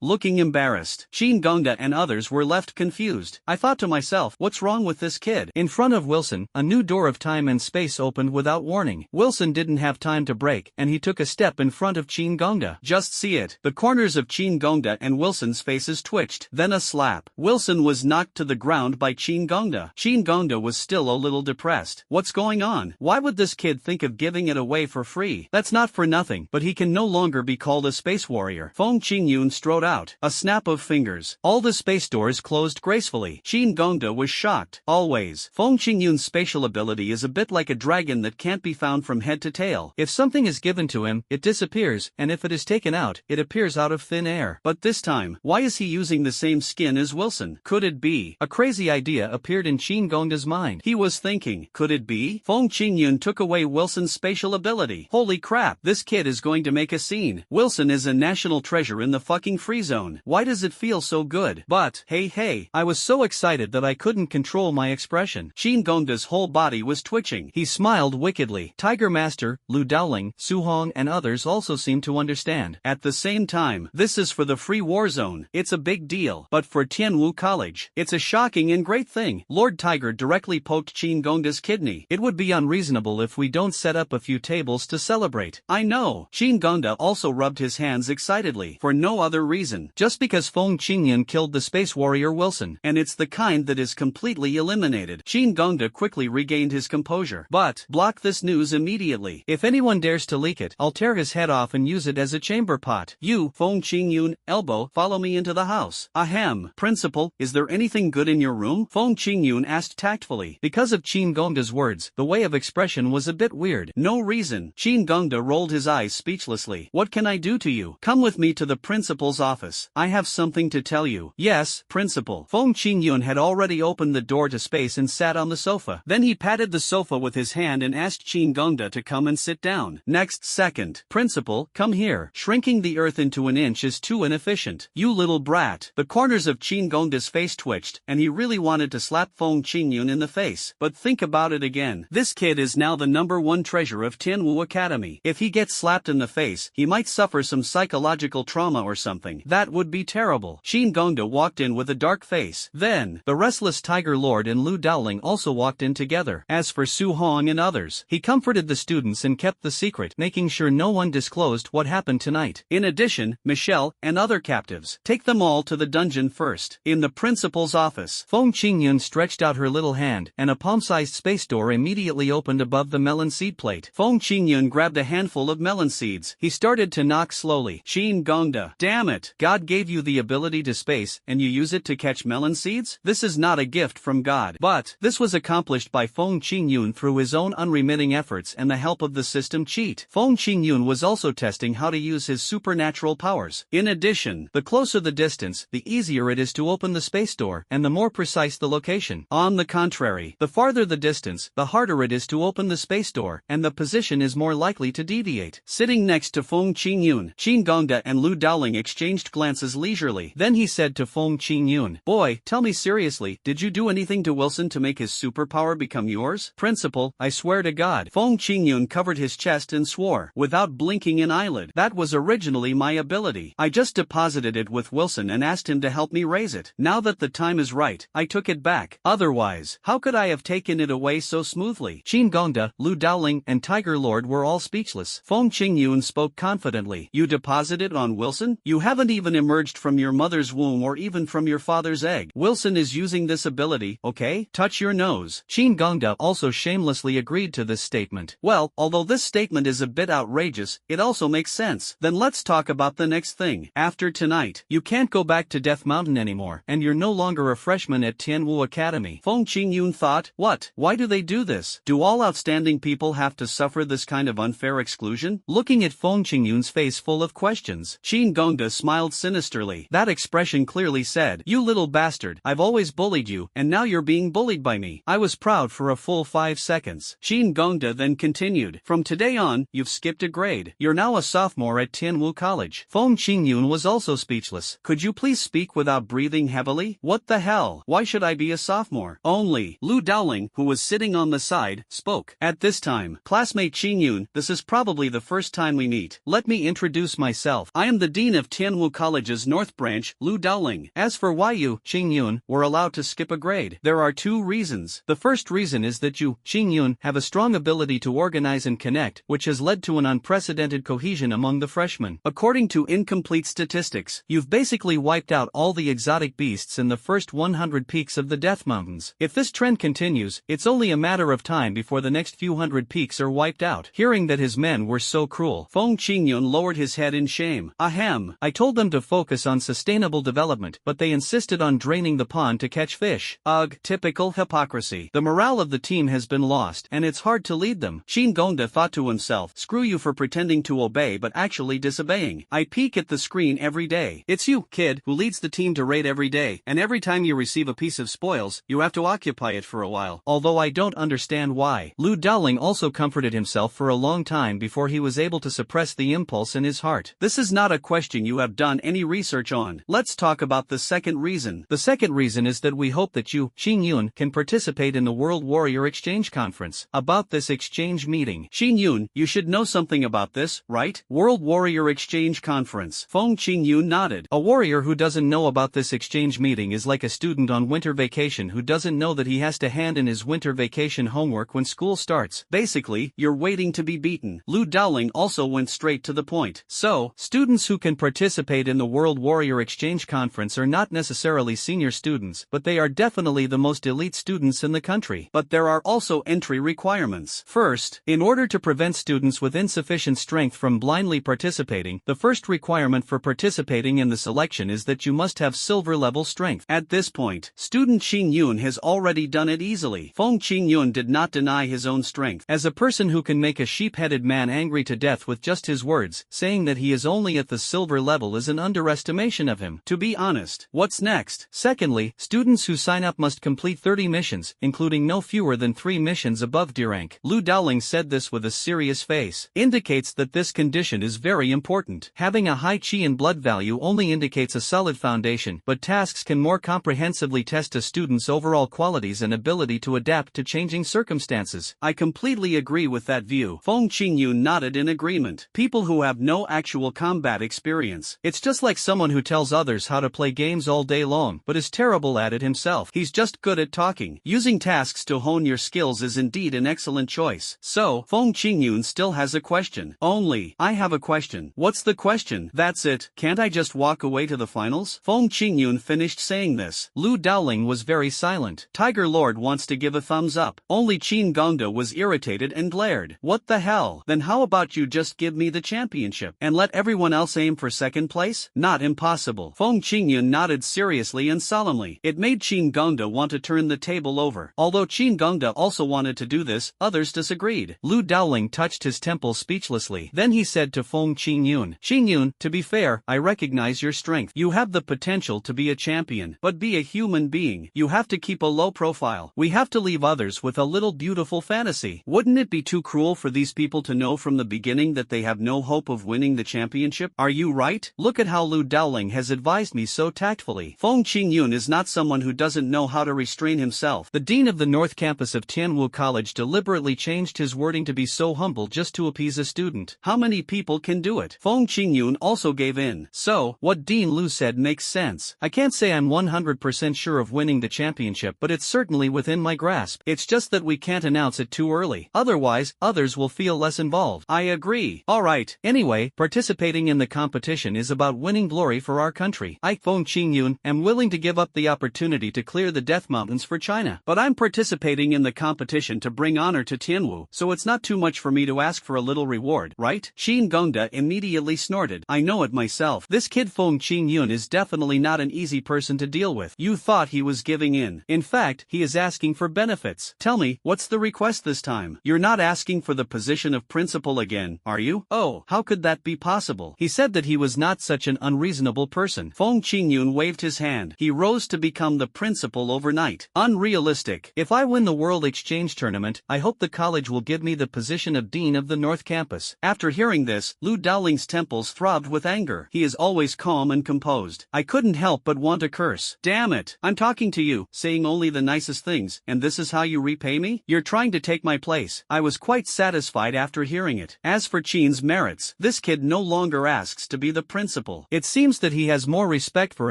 Looking embarrassed, Qin Gongda and others were left confused. I thought to myself, what's wrong with this kid? In front of Wilson, a new door of time and space opened without warning. Wilson didn't have time to break, and he took a step in front of Qin Gongda. Just see it. The corners of Qin Gongda and Wilson's faces twitched. Then a slap. Wilson was knocked to the ground by Qin Gongda. Qin Gongda was still a little depressed. What's going on? Why would this kid think of giving it away for free? That's not for nothing, but he can no longer be called a space warrior. Feng Qingyun strode out. A snap of fingers. All the space doors closed gracefully. Qin Gongda was shocked. Always. Feng Qingyun's spatial ability is a bit like a dragon that can't be found from head to tail. If something is given to him, it disappears, and if it is taken out, it appears out of thin air. But this time, why is he using the same skin as Wilson? Could it be? A crazy idea appeared in Qin Gongda's mind. He was thinking, could it be? Feng Qingyun took away Wilson's spatial ability. Holy crap, this kid is going to make a scene. Wilson is a national treasure in the fucking free zone. Why does it feel so good? But, hey, I was so excited that I couldn't control my expression. Qin Gongda's whole body was twitching. He smiled wickedly. Tiger Master, Lu Daoling, Su Hong and others also seemed to understand. At the same time, this is for the free war zone. It's a big deal. But for Tianwu College, it's a shocking and great thing. Lord Tiger directly poked Qin Gongda's kidney. It would be unreasonable if we don't set up a few tables to celebrate. I know. Qin Gongda also rubbed his hands excitedly. For no other reason. Just because Feng Qingyun killed the space warrior Wilson. And it's the kind that is completely eliminated. Qin Gongda quickly regained his composure. But, block this news immediately. If anyone dares to leak it, I'll tear his head off and use it as a chamber pot. You, Feng Qingyun, elbow, follow me into the house. Ahem. Principal, is there anything good in your room? Feng Qingyun asked tactfully. Because of Qin Gongda's words, the way of expression was a bit weird. No reason. Qin Gongda rolled his eyes speechlessly. What can I do to you? Come with me to the principal's office. I have something to tell you. Yes, principal. Feng Qingyun had already opened the door to space and sat on the sofa. Then he patted the sofa with his hand and asked Qin Gongda to come and sit down. Next second, principal, come here. Shrinking the earth into an inch is too inefficient. You little brat. The corners of Qin Gongda's face twitched, and he really wanted to slap Feng Qingyun in the face. But think about it again. This kid is now the #1 treasure of Tianwu Academy. If he gets slapped in the face, he might suffer some psychological trauma or something. That would be terrible. Qin Gongda walked in with a dark face. Then, the restless Tiger Lord and Lu Daoling also walked in together. As for Su Hong and others, he comforted the students and kept the secret, making sure no one disclosed what happened tonight. In addition, Michelle and other captives. Take them all to the dungeon first. In the principal's office, Feng Qingyun stretched out her little hand, and a palm-sized space door immediately opened above the melon seed plate. Feng Qingyun grabbed a handful of melon seeds. He started to knock slowly. Qin Gongda, damn it! God gave you the ability to space, and you use it to catch melon seeds? This is not a gift from God. But this was accomplished by Feng Qingyun through his own unremitting efforts and the help of the system cheat. Feng Qingyun was also testing how to use his supernatural powers. In addition, the closer the distance, the easier it is to open the space door, and the more precise the location. On the contrary, the farther the distance, the harder it is to open the space door, and the position is more likely to deviate. Sitting next to Feng Qingyun, Qin Gongda and Lu Daoling exchanged glances leisurely. Then he said to Feng Qingyun, "Boy, tell me seriously, did you do anything to Wilson to make his superpower become yours?" "Principal, I swear to God." Feng Qingyun covered his chest and swore, without blinking an eyelid, "That was originally my ability. I just deposited it with Wilson and asked him to help me raise it. Now that the time is right, I took it back. Otherwise, how could I have taken it away so smoothly?" Qin Gongda, Lu Daoling, and Tiger Lord were all speechless. Feng Qingyun spoke confidently. "You deposited on Wilson? You haven't even emerged from your mother's womb or even from your father's egg. Wilson is using this ability, okay? Touch your nose." Qin Gongda also shamelessly agreed to this statement. "Well, although this statement is a bit outrageous, it also makes sense. Then let's talk about the next thing. After tonight, you can't go back to Death Mountain anymore, and you're no longer a freshman at Tianwu Academy." Feng Qingyun thought, what? Why do they do this? Do all outstanding people have to suffer this kind of unfair exclusion? Looking at Feng Qingyun's face full of questions, Qin Gongda smiled sinisterly. That expression clearly said, "You little bastard, I've always bullied you, and now you're being bullied by me." I was proud for a full 5 seconds. Qin Gongda then continued, "From today on, you've skipped a grade. You're now a sophomore at Tianwu College." Feng Qingyun was also speechless. "Could you please speak without breathing heavily? What the hell? Why should I be a sophomore?" Only Lu Daoling, who was sitting on the side, spoke. "At this time, classmate Qingyun, this is probably the first time we meet. Let me introduce myself. I am the dean of Tianwu College's North Branch, Lu Daoling. As for why you, Qingyun, were allowed to skip a grade, there are 2 reasons. The first reason is that you, Qingyun, have a strong ability to organize and connect, which has led to an unprecedented cohesion among the freshmen. According to incomplete statistics, you've basically wiped out all the exotic beasts in the first 100 peaks of the Death Mountains. If this trend continues, it's only a matter of time before the next few hundred peaks are wiped out." Hearing that his men were so cruel, Feng Qingyun lowered his head in shame. "Ahem, I told them to focus on sustainable development, but they insisted on draining the pond to catch fish. Ugh, typical hypocrisy. The morale of the team has been lost, and it's hard to lead them." Qin Gongda thought to himself, "Screw you for pretending to obey but actually disobeying. I peek at the screen every day. It's you, kid, who leads the team to raid every day, and every time you receive a piece of spoils, you have to occupy it for a while. Although I don't understand why." Lu Daoling also comforted himself for a long time before he was able to suppress the impulse in his heart. "This is not a question you have done any research on. Let's talk about the second reason." "The second reason is that we hope that you, Qingyun, can participate in the World Warrior Exchange Conference. About this exchange meeting, Qingyun, you should know something about this, right? World Warrior Exchange Conference." Feng Qingyun nodded. "A warrior who doesn't know about this exchange meeting is like a student on winter vacation who doesn't know that he has to hand in his winter vacation homework when school starts. Basically, you're waiting to be beaten." Lu Daoling also went straight to the point. "So, students who can participate in the World Warrior Exchange Conference are not necessarily senior students, but they are definitely the most elite students in the country. But there are also entry requirements. First, in order to prevent students with insufficient strength from blindly participating, the first requirement for participating in the selection is that you must have silver-level strength." At this point, student Qingyun has already done it easily. Feng Qingyun did not deny his own strength. As a person who can make a sheep-headed man angry to death with just his words, saying that he is only at the silver level level is an underestimation of him. To be honest, what's next? Secondly, students who sign up must complete 30 missions, including no fewer than 3 missions above D rank. Lu Dowling said this with a serious face. Indicates that this condition is very important. Having a high chi and blood value only indicates a solid foundation, but tasks can more comprehensively test a student's overall qualities and ability to adapt to changing circumstances. I completely agree with that view. Feng Qingyun nodded in agreement. People who have no actual combat experience. It's just like someone who tells others how to play games all day long, but is terrible at it himself. He's just good at talking. Using tasks to hone your skills is indeed an excellent choice. So, Feng Qingyun still has a question. I have a question. What's the question? That's it. Can't I just walk away to the finals? Feng Qingyun finished saying this. Lu Dowling was very silent. Tiger Lord wants to give a thumbs up. Only Qin Gongda was irritated and glared. What the hell? Then how about you just give me the championship and let everyone else aim for second place? Not impossible. Feng Qingyun nodded seriously and solemnly. It made Qin Gongda want to turn the table over. Although Qin Gongda also wanted to do this, others disagreed. Lu Dowling touched his temple speechlessly. Then he said to Feng Qingyun, "Qingyun, to be fair, I recognize your strength. You have the potential to be a champion, but be a human being. You have to keep a low profile. We have to leave others with a little beautiful fantasy. Wouldn't it be too cruel for these people to know from the beginning that they have no hope of winning the championship? Are you right? Look at how Lu Dowling has advised me so tactfully." Feng Qingyun is not someone who doesn't know how to restrain himself. The dean of the North Campus of Tianwu College deliberately changed his wording to be so humble just to appease a student. How many people can do it? Feng Qingyun also gave in. So, what Dean Lu said makes sense. I can't say I'm 100% sure of winning the championship, but it's certainly within my grasp. It's just that we can't announce it too early. Otherwise, others will feel less involved. I agree. Alright. Anyway, participating in the competition is about winning glory for our country. I, Feng Qingyun, am willing to give up the opportunity to clear the Death Mountains for China. But I'm participating in the competition to bring honor to Tianwu, so it's not too much for me to ask for a little reward, right? Qin Gongda immediately snorted. I know it myself. This kid Feng Qingyun is definitely not an easy person to deal with. You thought he was giving in. In fact, he is asking for benefits. Tell me, what's the request this time? You're not asking for the position of principal again, are you? Oh, how could that be possible? He said that he was not such an unreasonable person. Feng Qingyun waved his hand. He rose to become the principal overnight. Unrealistic. If I win the World Exchange Tournament, I hope the college will give me the position of Dean of the North Campus. After hearing this, Lu Dowling's temples throbbed with anger. He is always calm and composed. I couldn't help but want to curse. Damn it. I'm talking to you, saying only the nicest things, and this is how you repay me? You're trying to take my place. I was quite satisfied after hearing it. As for Qin's merits, this kid no longer asks to be the principal. It seems that he has more respect for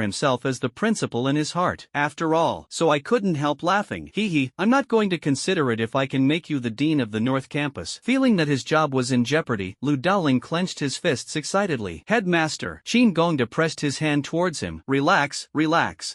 himself as the principal in his heart. After all, so I couldn't help laughing. Hee, I'm not going to consider it if I can make you the dean of the North Campus. Feeling that his job was in jeopardy, Lu Dowling clenched his fists excitedly. Headmaster, Qin Gongda pressed his hand towards him. Relax.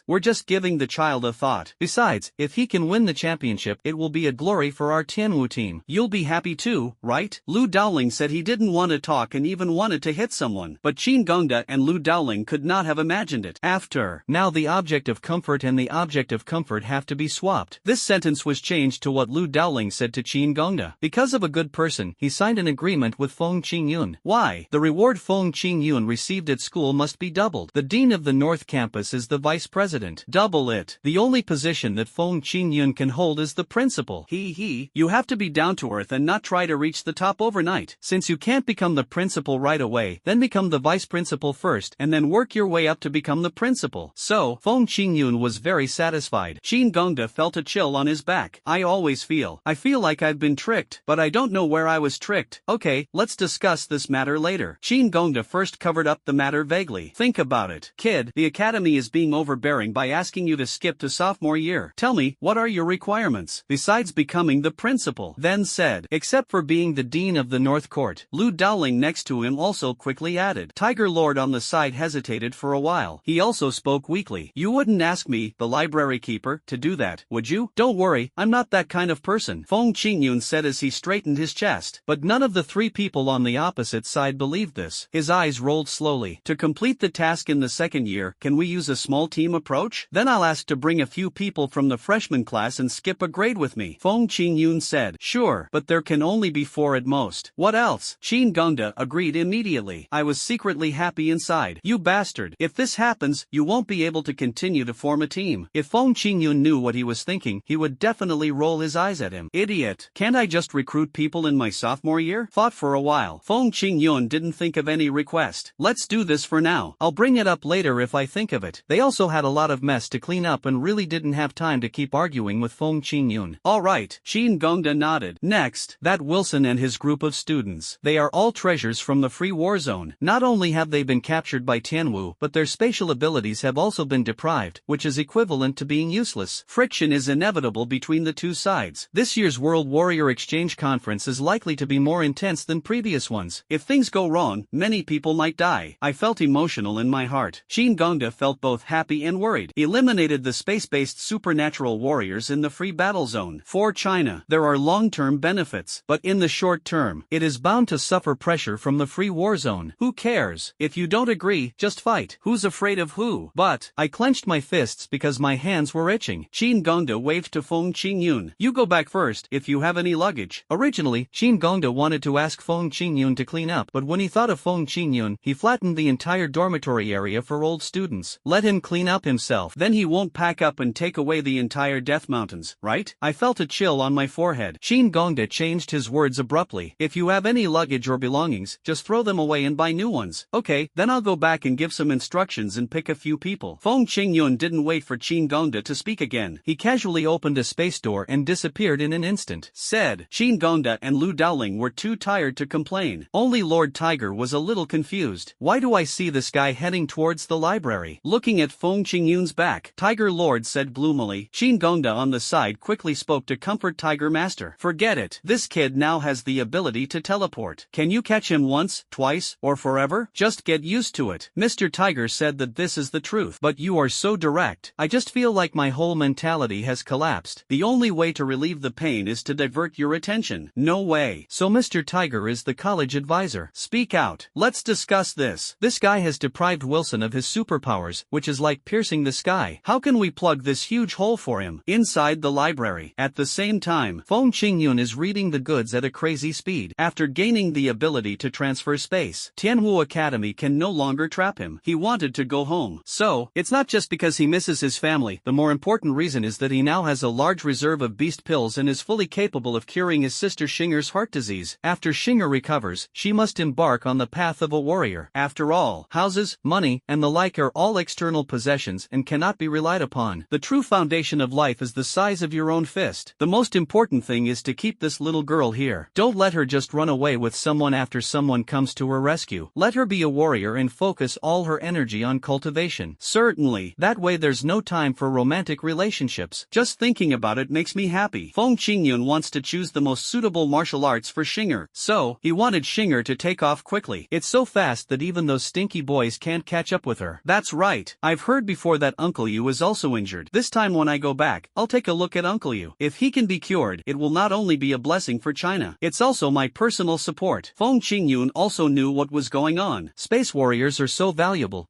We're just giving the child a thought. Besides, if he can win the championship, it will be a glory for our Tianwu team. You'll be happy too, right? Lu Dowling said he didn't want to talk and even wanted to hit someone, but Qin Gongda and Lu Dowling could not have imagined it. After. Now the object of comfort and the object of comfort have to be swapped. This sentence was changed to what Lu Dowling said to Qin Gongda. Because of a good person, he signed an agreement with Feng Qingyun. Why? The reward Feng Qingyun received at school must be doubled. The dean of the North Campus is the vice president. Double it. The only position that Feng Qingyun can hold is the principal. You have to be down to earth and not try to reach the top overnight. Since you can't become the principal right away, then become the vice principal first and then work your way up to become the principal. So, Feng Qingyun was very satisfied. Qin Gongda felt a chill on his back. I feel like I've been tricked, but I don't know where I was tricked. Okay, let's discuss this matter later. Qin Gongda first covered up the matter vaguely. Think about it. Kid, the academy is being overbearing by asking you to skip to sophomore year. Tell me, what are your requirements, besides becoming the principal? Then said, except for being the dean of the North Court. Lu Dowling next to him also quickly added. Tiger Lord on the side hesitated for a while. He also spoke weakly. You wouldn't ask me, the library keeper, to do that, would you? Don't worry, I'm not that kind of person, Feng Qingyun said as he straightened his chest. But none of the three people on the opposite side believed this. His eyes rolled slowly. To complete the task in the second year, can we use a small team approach? Then I'll ask to bring a few people from the freshman class and skip a grade with me, Feng Qingyun said. Sure, but there can only be 4 at most. What else? Qin Gongda agreed immediately. I was secretly happy happy inside. You bastard. If this happens, you won't be able to continue to form a team. If Feng Qingyun knew what he was thinking, he would definitely roll his eyes at him. Idiot. Can't I just recruit people in my sophomore year? Thought for a while. Feng Qingyun didn't think of any request. Let's do this for now. I'll bring it up later if I think of it. They also had a lot of mess to clean up and really didn't have time to keep arguing with Feng Qingyun. Alright. Xin Gongda nodded. Next, that Wilson and his group of students. They are all treasures from the free war zone. Not only have they been captured by Tianwu, but their spatial abilities have also been deprived, which is equivalent to being useless. Friction is inevitable between the two sides. This year's World Warrior Exchange Conference is likely to be more intense than previous ones. If things go wrong, many people might die. I felt emotional in my heart. Xin Gongda felt both happy and worried. Eliminated the space-based supernatural warriors in the free battle zone. For China, there are long-term benefits, but in the short term, it is bound to suffer pressure from the free war zone. Who cares? If you don't agree, just fight. Who's afraid of who? But I clenched my fists because my hands were itching. Xin Gongda waved to Feng Qingyun. You go back first if you have any luggage. Originally, Xin Gongda wanted to ask Feng Qingyun to clean up, but when he thought of Feng Qingyun, he flattened the entire dormitory area for old students. Let him clean up himself. Then he won't pack up and take away the entire Death Mountains, right? I felt a chill on my forehead. Xin Gongda changed his words abruptly. If you have any luggage or belongings, just throw them away and buy new ones. Okay, then I'll go back and give some instructions and pick a few people. Feng Qingyun didn't wait for Xin Gongda to speak again. He casually opened a space door and disappeared in an instant. Said, Xin Gongda and Lu Daoling were too tired to complain. Only Lord Tiger was a little confused. Why do I see this guy heading towards the library? Looking at Feng Qingyun's back, Tiger Lord said gloomily. Xin Gongda on the side quickly spoke to comfort Tiger Master. Forget it. This kid now has the ability to teleport. Can you catch him once, twice, or forever? Just get used to it. Mr. Tiger said that this is the truth. But you are so direct. I just feel like my whole mentality has collapsed. The only way to relieve the pain is to divert your attention. No way. So Mr. Tiger is the college advisor. Speak out. Let's discuss this. This guy has deprived Wilson of his superpowers, which is like piercing the sky. How can we plug this huge hole for him? Inside the library. At the same time, Feng Qingyun is reading the goods at a crazy speed. After gaining the ability to transfer space, Tianwu Academy can no longer trap him. He wanted to go home. So, it's not just because he misses his family. The more important reason is that he now has a large reserve of beast pills and is fully capable of curing his sister Xinger's heart disease. After Xinger recovers, she must embark on the path of a warrior. After all, houses, money, and the like are all external possessions and cannot be relied upon. The true foundation of life is the size of your own fist. The most important thing is to keep this little girl here. Don't let her just run away with someone after someone comes to her rescue. Let her be a warrior and focus all her energy on cultivation. Certainly. That way there's no time for romantic relationships. Just thinking about it makes me happy. Feng Qingyun wants to choose the most suitable martial arts for Xinger. So, he wanted Xinger to take off quickly. It's so fast that even those stinky boys can't catch up with her. That's right. I've heard before that Uncle Yu is also injured. This time when I go back, I'll take a look at Uncle Yu. If he can be cured, it will not only be a blessing for China, it's also my personal support. Feng Qingyun also knew what was going on. Space warriors are so valuable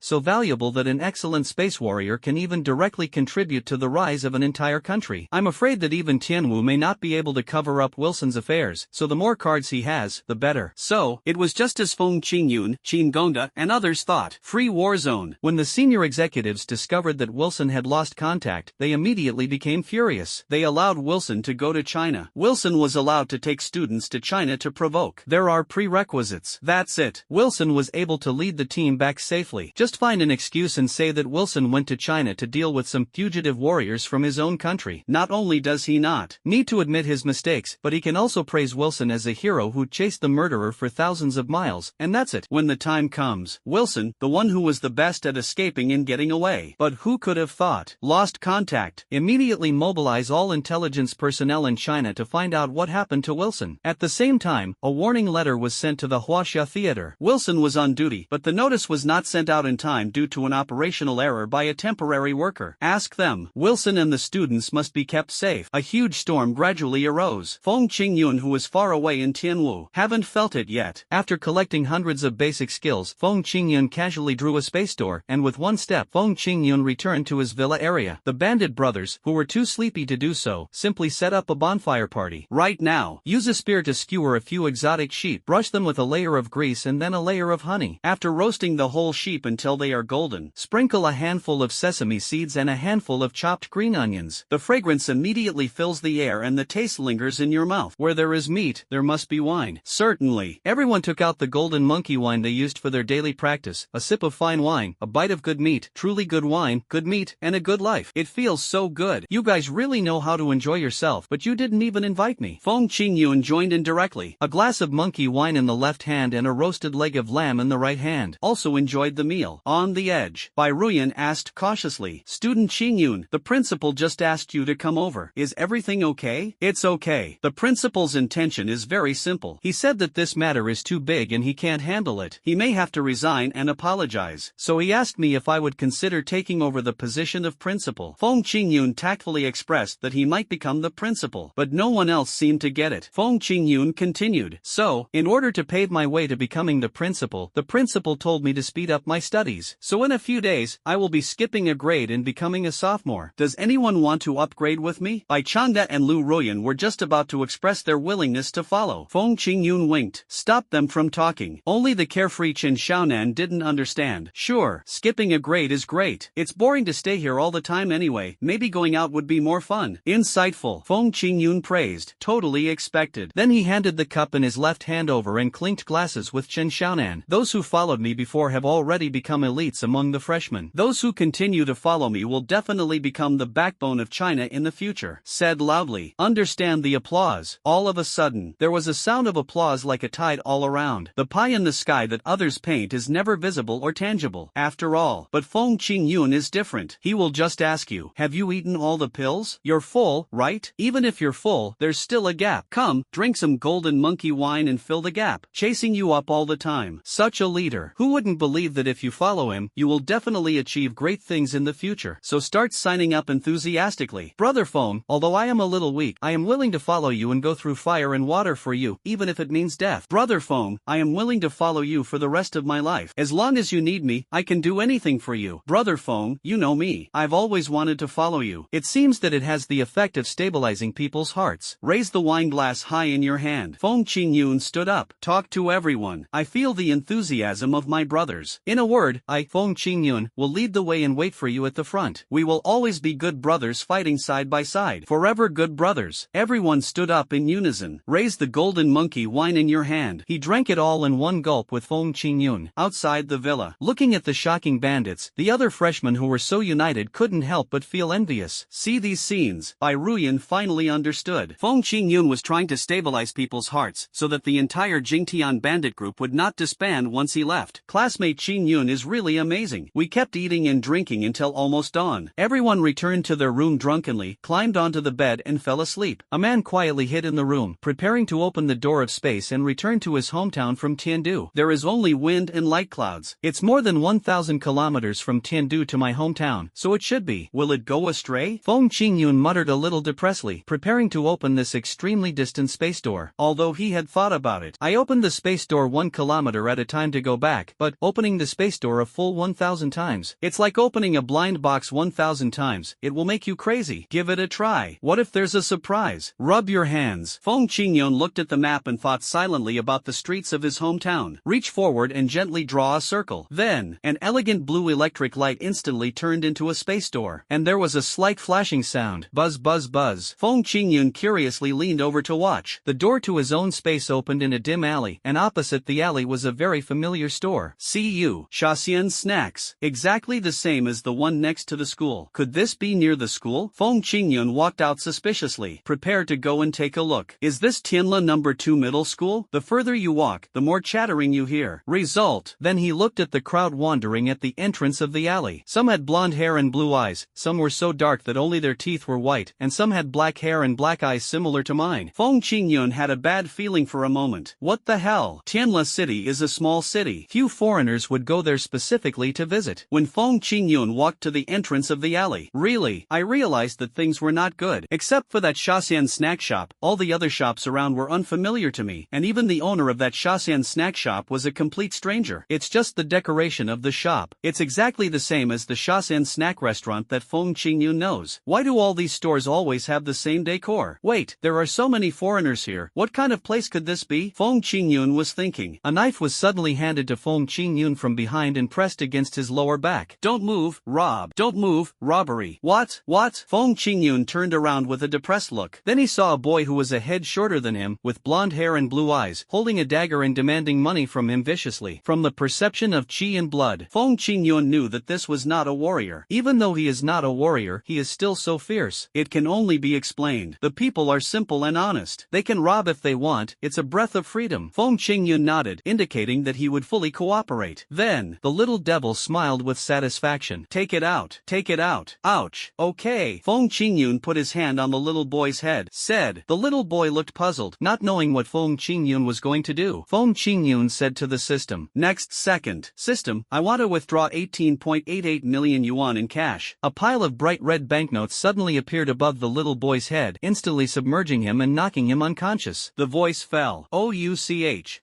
that an excellent space warrior can even directly contribute to the rise of an entire country. I'm afraid that even Tianwu may not be able to cover up Wilson's affairs, so the more cards he has, the better. So, it was just as Feng Qingyun, Xin Gongda, and others thought. Free war zone. When the senior executives discovered that Wilson had lost contact, they immediately became furious. They allowed Wilson to go to China. Wilson was allowed to take students to China to provoke. There are prerequisites. That's it. Wilson was able to lead the team back safely. Just find an excuse and say that Wilson went to China to deal with some fugitive warriors from his own country. Not only does he not need to admit his mistakes, but he can also praise Wilson as a hero who chased the murderer for thousands of miles, and that's it. When the time comes, Wilson, the one who was the best at escaping and getting away. But who could have thought? Lost contact. Immediately mobilize all intelligence personnel in China to find out what happened to Wilson. At the same time, a warning letter was sent to the Huaxia Theater. Wilson was on duty, but the notice was not sent out in time due to an operational error by a temporary worker. Ask them. Wilson and the students must be kept safe. A huge storm gradually arose. Feng Qingyun, who was far away in Tianwu, haven't felt it yet. After collecting hundreds of basic skills, Feng Qingyun casually drew a space door, and with one step, Feng Qingyun returned to his villa area. The bandit brothers, who were too sleepy to do so, simply set up a bonfire party. Right now, use a spear to skewer a few exotic sheep, brush them with a layer of grease and then a layer of honey. After roasting the whole sheep until they are golden, sprinkle a handful of sesame seeds and a handful of chopped green onions. The fragrance immediately fills the air and the taste lingers in your mouth. Where there is meat, there must be wine. Certainly. Everyone took out the golden monkey wine they used for their daily practice. A sip of fine wine, a bite of good meat, truly good wine, good meat, and a good life. It feels so good. You guys really know how to enjoy yourself, but you didn't even invite me. Feng Qingyun joined in directly. A glass of monkey wine in the left hand and a roasted leg of lamb in the right hand. Also enjoyed the meal. On the edge. Bai Ruyan asked cautiously. Student Qingyun, the principal just asked you to come over. Is everything okay? It's okay. The principal's intention is very simple. He said that this matter is too big and he can't handle it. He may have to resign and apologize. So he asked me if I would consider taking over the position of principal. Feng Qingyun tactfully expressed that he might become the principal, but no one else seemed to get it. Feng Qingyun continued. So, in order to pave my way to becoming the principal told me to speed up my studies. So in a few days, I will be skipping a grade and becoming a sophomore. Does anyone want to upgrade with me? Bai Changda and Lu Ruyan were just about to express their willingness to follow. Feng Qingyun winked. Stop them from talking. Only the carefree Chen Xiaonan didn't understand. Sure, skipping a grade is great. It's boring to stay here all the time anyway. Maybe going out would be more fun. Insightful. Feng Qingyun praised. Totally expected. Then he handed the cup in his left hand over and clinked glasses with Chen Xiaonan. Those who followed me before have already become elites among the freshmen. Those who continue to follow me will definitely become the backbone of China in the future. Said loudly. Understand the applause. All of a sudden, there was a sound of applause like a tide all around. The pie in the sky that others paint is never visible or tangible. After all, but Feng Qingyun is different. He will just ask you, have you eaten all the pills? You're full, right? Even if you're full, there's still a gap. Come, drink some golden monkey wine and fill the gap. Chasing you up all the time. Such a leader. Who wouldn't believe that if you follow him, you will definitely achieve great things in the future? So start signing up enthusiastically. Brother Feng, although I am a little weak, I am willing to follow you and go through fire and water for you, even if it means death. Brother Feng, I am willing to follow you for the rest of my life. As long as you need me, I can do anything for you. Brother Feng, you know me. I've always wanted to follow you. It seems that it has the effect of stabilizing people's hearts. Raise the wine glass high in your hand. Feng Qingyun stood up. Talk to everyone. I feel the enthusiasm of my brothers. In a word, I, Feng Qingyun, will lead the way and wait for you at the front. We will always be good brothers fighting side by side. Forever good brothers. Everyone stood up in unison. Raise the golden monkey wine in your hand. He drank it all in one gulp with Feng Qingyun. Outside the villa, looking at the shocking bandits, the other freshmen who were so united couldn't help but feel envious. See these scenes. Bai Ruyan finally understood. Feng Qingyun was trying to stabilize people's hearts so that the entire Jingtian bandit group would not disband once he left. Classmate Qingyun is really amazing. We kept eating and drinking until almost dawn. Everyone returned to their room drunkenly, climbed onto the bed and fell asleep. A man quietly hid in the room, preparing to open the door of space and return to his hometown from Tiandu. There is only wind and light clouds. It's more than 1,000 kilometers from Tiandu to my hometown, so it should be. Will it go astray? Feng Qingyun muttered a little depressedly, preparing to open this extremely distant space door. Although he had thought about it. I opened the space door 1 kilometer at a time to go back, but opening the space door a full 1,000 times. It's like opening a blind box 1,000 times. It will make you crazy. Give it a try. What if there's a surprise? Rub your hands. Feng Qingyun looked at the map and thought silently about the streets of his hometown. Reach forward and gently draw a circle. Then, an elegant blue electric light instantly turned into a space door, and there was a slight flashing sound. Buzz buzz buzz. Feng Qingyun curiously leaned over to watch. The door to his own space opened in a dim alley, and opposite the alley was a very familiar store. CU, Shaxian Snacks. Exactly the same as the one next to the school. Could this be near the school? Feng Qingyun walked out suspiciously, prepared to go and take a look. Is this Tianla number 2 middle school? The further you walk, the more chattering you hear. Result. Then he looked at the crowd wandering at the entrance of the alley. Some had blonde hair and blue eyes, some were so dark that only their teeth were white, and some had black hair and black eyes similar to mine. Feng Qingyun had a bad feeling for a moment. What the hell? Tianla City is a small city. Few foreigners would go there specifically to visit. When Feng Qingyun walked to the entrance of the alley, really, I realized that things were not good. Except for that Shaxian snack shop, all the other shops around were unfamiliar to me, and even the owner of that Shaxian snack shop was a complete stranger. It's just the decoration of the shop. It's exactly the same as the Shaxian snack restaurant that Feng Qingyun knows. Why do all these stores always have the same decor? Wait, there are so many foreigners here. What kind of place could this be? Feng Qingyun was thinking. A knife was suddenly handed pointed to Feng Qingyun from behind and pressed against his lower back. "Don't move, rob. Don't move, robbery." What? Feng Qingyun turned around with a depressed look. Then he saw a boy who was a head shorter than him, with blonde hair and blue eyes, holding a dagger and demanding money from him viciously. From the perception of qi and blood, Feng Qingyun knew that this was not a warrior. Even though he is not a warrior, he is still so fierce. It can only be explained. The people are simple and honest. They can rob if they want. It's a breath of freedom. Feng Qingyun nodded, indicating that he would fully cooperate. Then, the little devil smiled with satisfaction. "Take it out. Take it out." "Ouch. Okay." Feng Qingyun put his hand on the little boy's head. Said. The little boy looked puzzled, not knowing what Feng Qingyun was going to do. Feng Qingyun said to the system. "Next second. System, I want to withdraw 18.88 million yuan in cash." A pile of bright red banknotes suddenly appeared above the little boy's head, instantly submerging him and knocking him unconscious. The voice fell. "Ouch. Ouch."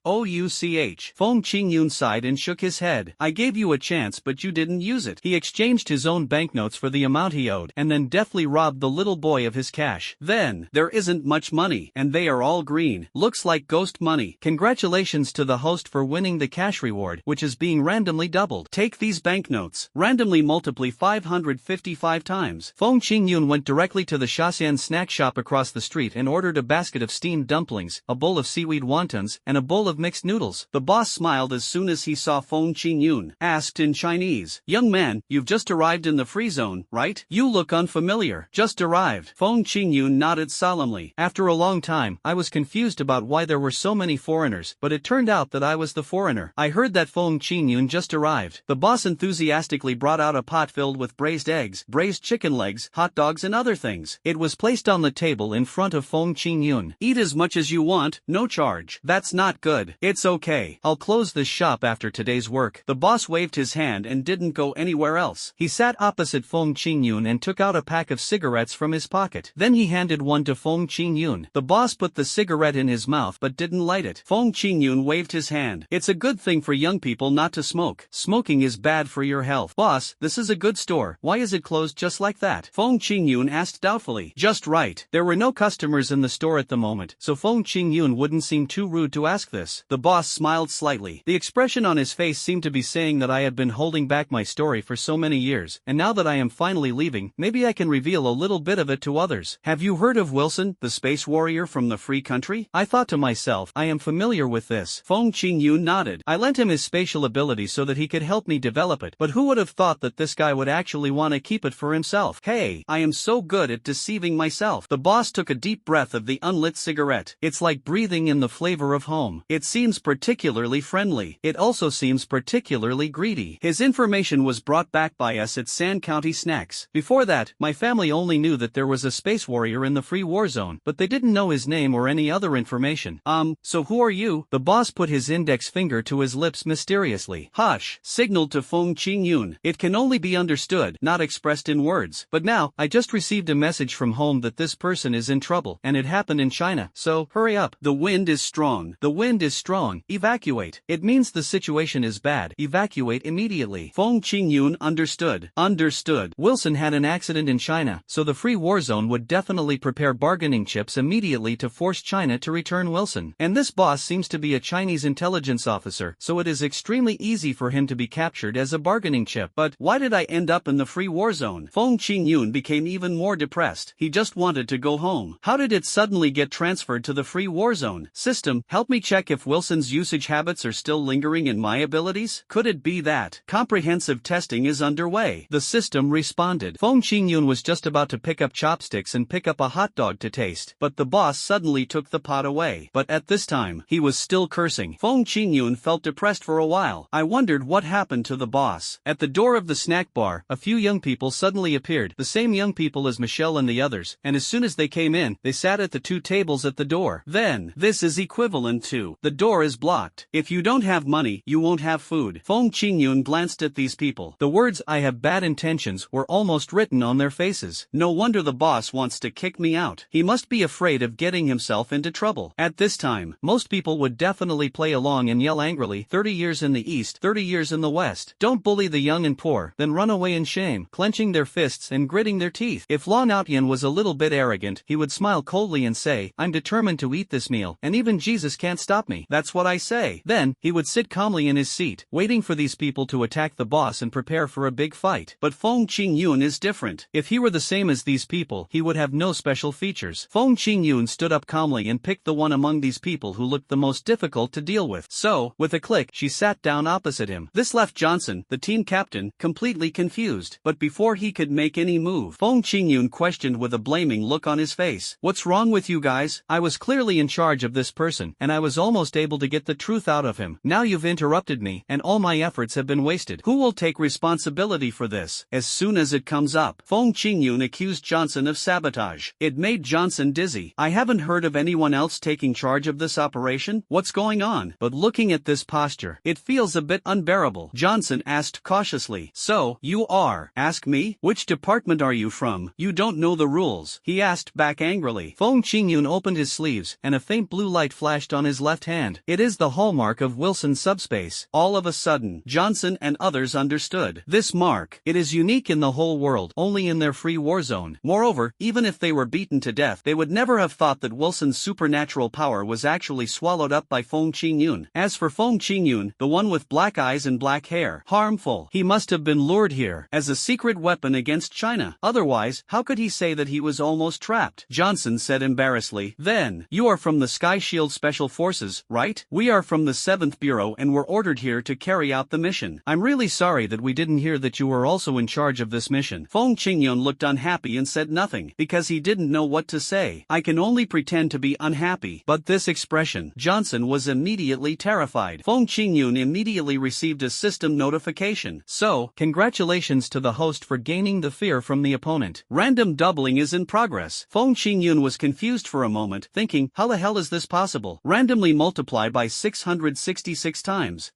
Feng Qingyun sighed and shook his head. "I gave you a chance but you didn't use it." He exchanged his own banknotes for the amount he owed, and then deftly robbed the little boy of his cash. "Then, there isn't much money, and they are all green. Looks like ghost money. Congratulations to the host for winning the cash reward, which is being randomly doubled. Take these banknotes. Randomly multiply 555 times. Feng Qingyun went directly to the Shasian snack shop across the street and ordered a basket of steamed dumplings, a bowl of seaweed wontons, and a bowl of mixed noodles. The boss smiled as soon as he saw Feng Qingyun. Asked in Chinese, "Young man, you've just arrived in the free zone, right? You look unfamiliar." "Just arrived." Feng Qingyun nodded solemnly. "After a long time, I was confused about why there were so many foreigners, but it turned out that I was the foreigner." "I heard that Feng Qingyun just arrived." The boss enthusiastically brought out a pot filled with braised eggs, braised chicken legs, hot dogs and other things. It was placed on the table in front of Feng Qingyun. "Eat as much as you want, no charge." "That's not good." "It's okay. I'll close this shop after today's work." The boss waved his hand and didn't go anywhere else. He sat opposite Feng Qingyun and took out a pack of cigarettes from his pocket. Then he handed one to Feng Qingyun. The boss put the cigarette in his mouth but didn't light it. Feng Qingyun waved his hand. "It's a good thing for young people not to smoke. Smoking is bad for your health." "Boss, this is a good store. Why is it closed just like that?" Feng Qingyun asked doubtfully. "Just right. There were no customers in the store at the moment, so Feng Qingyun wouldn't seem too rude to ask this." The boss smiled slightly. The expression on his face seemed to be saying that I had been holding back my story for so many years, and now that I am finally leaving, maybe I can reveal a little bit of it to others. "Have you heard of Wilson, the space warrior from the free country?" I thought to myself, I am familiar with this. Feng Qingyun nodded. "I lent him his spatial ability so that he could help me develop it, but who would have thought that this guy would actually want to keep it for himself? Hey, I am so good at deceiving myself." The boss took a deep breath of the unlit cigarette. "It's like breathing in the flavor of home. It seems particularly friendly. It also seems particularly greedy." His information was brought back by us at San County Snacks. Before that, my family only knew that there was a space warrior in the free war zone, but they didn't know his name or any other information. So who are you?" The boss put his index finger to his lips mysteriously. "Hush," signaled to Feng Qingyun. "It can only be understood, not expressed in words. But now, I just received a message from home that this person is in trouble, and it happened in China, so, hurry up. The wind is strong. The wind is strong. Evacuate. It means the situation is bad. Evacuate immediately." Feng Qingyun understood. Understood. Wilson had an accident in China, so the free war zone would definitely prepare bargaining chips immediately to force China to return Wilson. And this boss seems to be a Chinese intelligence officer, so it is extremely easy for him to be captured as a bargaining chip. But why did I end up in the free war zone? Feng Qingyun became even more depressed. He just wanted to go home. How did it suddenly get transferred to the free war zone? System, help me check if Wilson's usage habits are still lingering in my abilities? Could it be that comprehensive testing is underway? The system responded. Feng Qingyun was just about to pick up chopsticks and pick up a hot dog to taste, but the boss suddenly took the pot away. But at this time, he was still cursing. Feng Qingyun felt depressed for a while. I wondered what happened to the boss. At the door of the snack bar, a few young people suddenly appeared, the same young people as Michelle and the others, and as soon as they came in, they sat at the two tables at the door. Then, this is equivalent to, the door is blocked. If you don't have money, you won't have food. Feng Qingyun glanced at these people. The words "I have bad intentions" were almost written on their faces. No wonder the boss wants to kick me out. He must be afraid of getting himself into trouble. At this time, most people would definitely play along and yell angrily, 30 years in the East, 30 years in the West. Don't bully the young and poor, then run away in shame, clenching their fists and gritting their teeth. If Lao Nautian was a little bit arrogant, he would smile coldly and say, "I'm determined to eat this meal, and even Jesus can't stop me. That's what I say." Then, he would sit calmly in his seat, waiting for these people to attack the boss and prepare for a big fight. But Feng Qingyun is different. If he were the same as these people, he would have no special features. Feng Qingyun stood up calmly and picked the one among these people who looked the most difficult to deal with. So, with a click, she sat down opposite him. This left Johnson, the team captain, completely confused. But before he could make any move, Feng Qingyun questioned with a blaming look on his face. What's wrong with you guys? I was clearly in charge of this person, and I was almost able to get the truth out of him. Now you've interrupted me, and all my efforts have been wasted. Who will take responsibility for this? As soon as it comes up, Feng Qingyun accused Johnson of sabotage. It made Johnson dizzy. I haven't heard of anyone else taking charge of this operation. What's going on? But looking at this posture, it feels a bit unbearable. Johnson asked cautiously. So, you are? Ask me? Which department are you from? You don't know the rules. He asked back angrily. Feng Qingyun opened his sleeves, and a faint blue light flashed on his left hand. It is the hallmark of Wilson Subspace. All of a sudden, Johnson and others understood. This mark, it is unique in the whole world, only in their free war zone. Moreover, even if they were beaten to death, they would never have thought that Wilson's supernatural power was actually swallowed up by Feng Qingyun. As for Feng Qingyun, the one with black eyes and black hair, harmful. He must have been lured here as a secret weapon against China. Otherwise, how could he say that he was almost trapped? Johnson said embarrassedly. Then, you are from the Sky Shield Special Forces, right? We are from the 7th Bureau and were ordered here to carry out the mission. I'm really sorry that we didn't hear that you were also in charge of this mission. Feng Qingyun looked unhappy and said nothing, because he didn't know what to say. I can only pretend to be unhappy. But this expression, Johnson was immediately terrified. Feng Qingyun immediately received a system notification. So, congratulations to the host for gaining the fear from the opponent. Random doubling is in progress. Feng Qingyun was confused for a moment, thinking, how the hell is this possible? Randomly multiply by 666 times.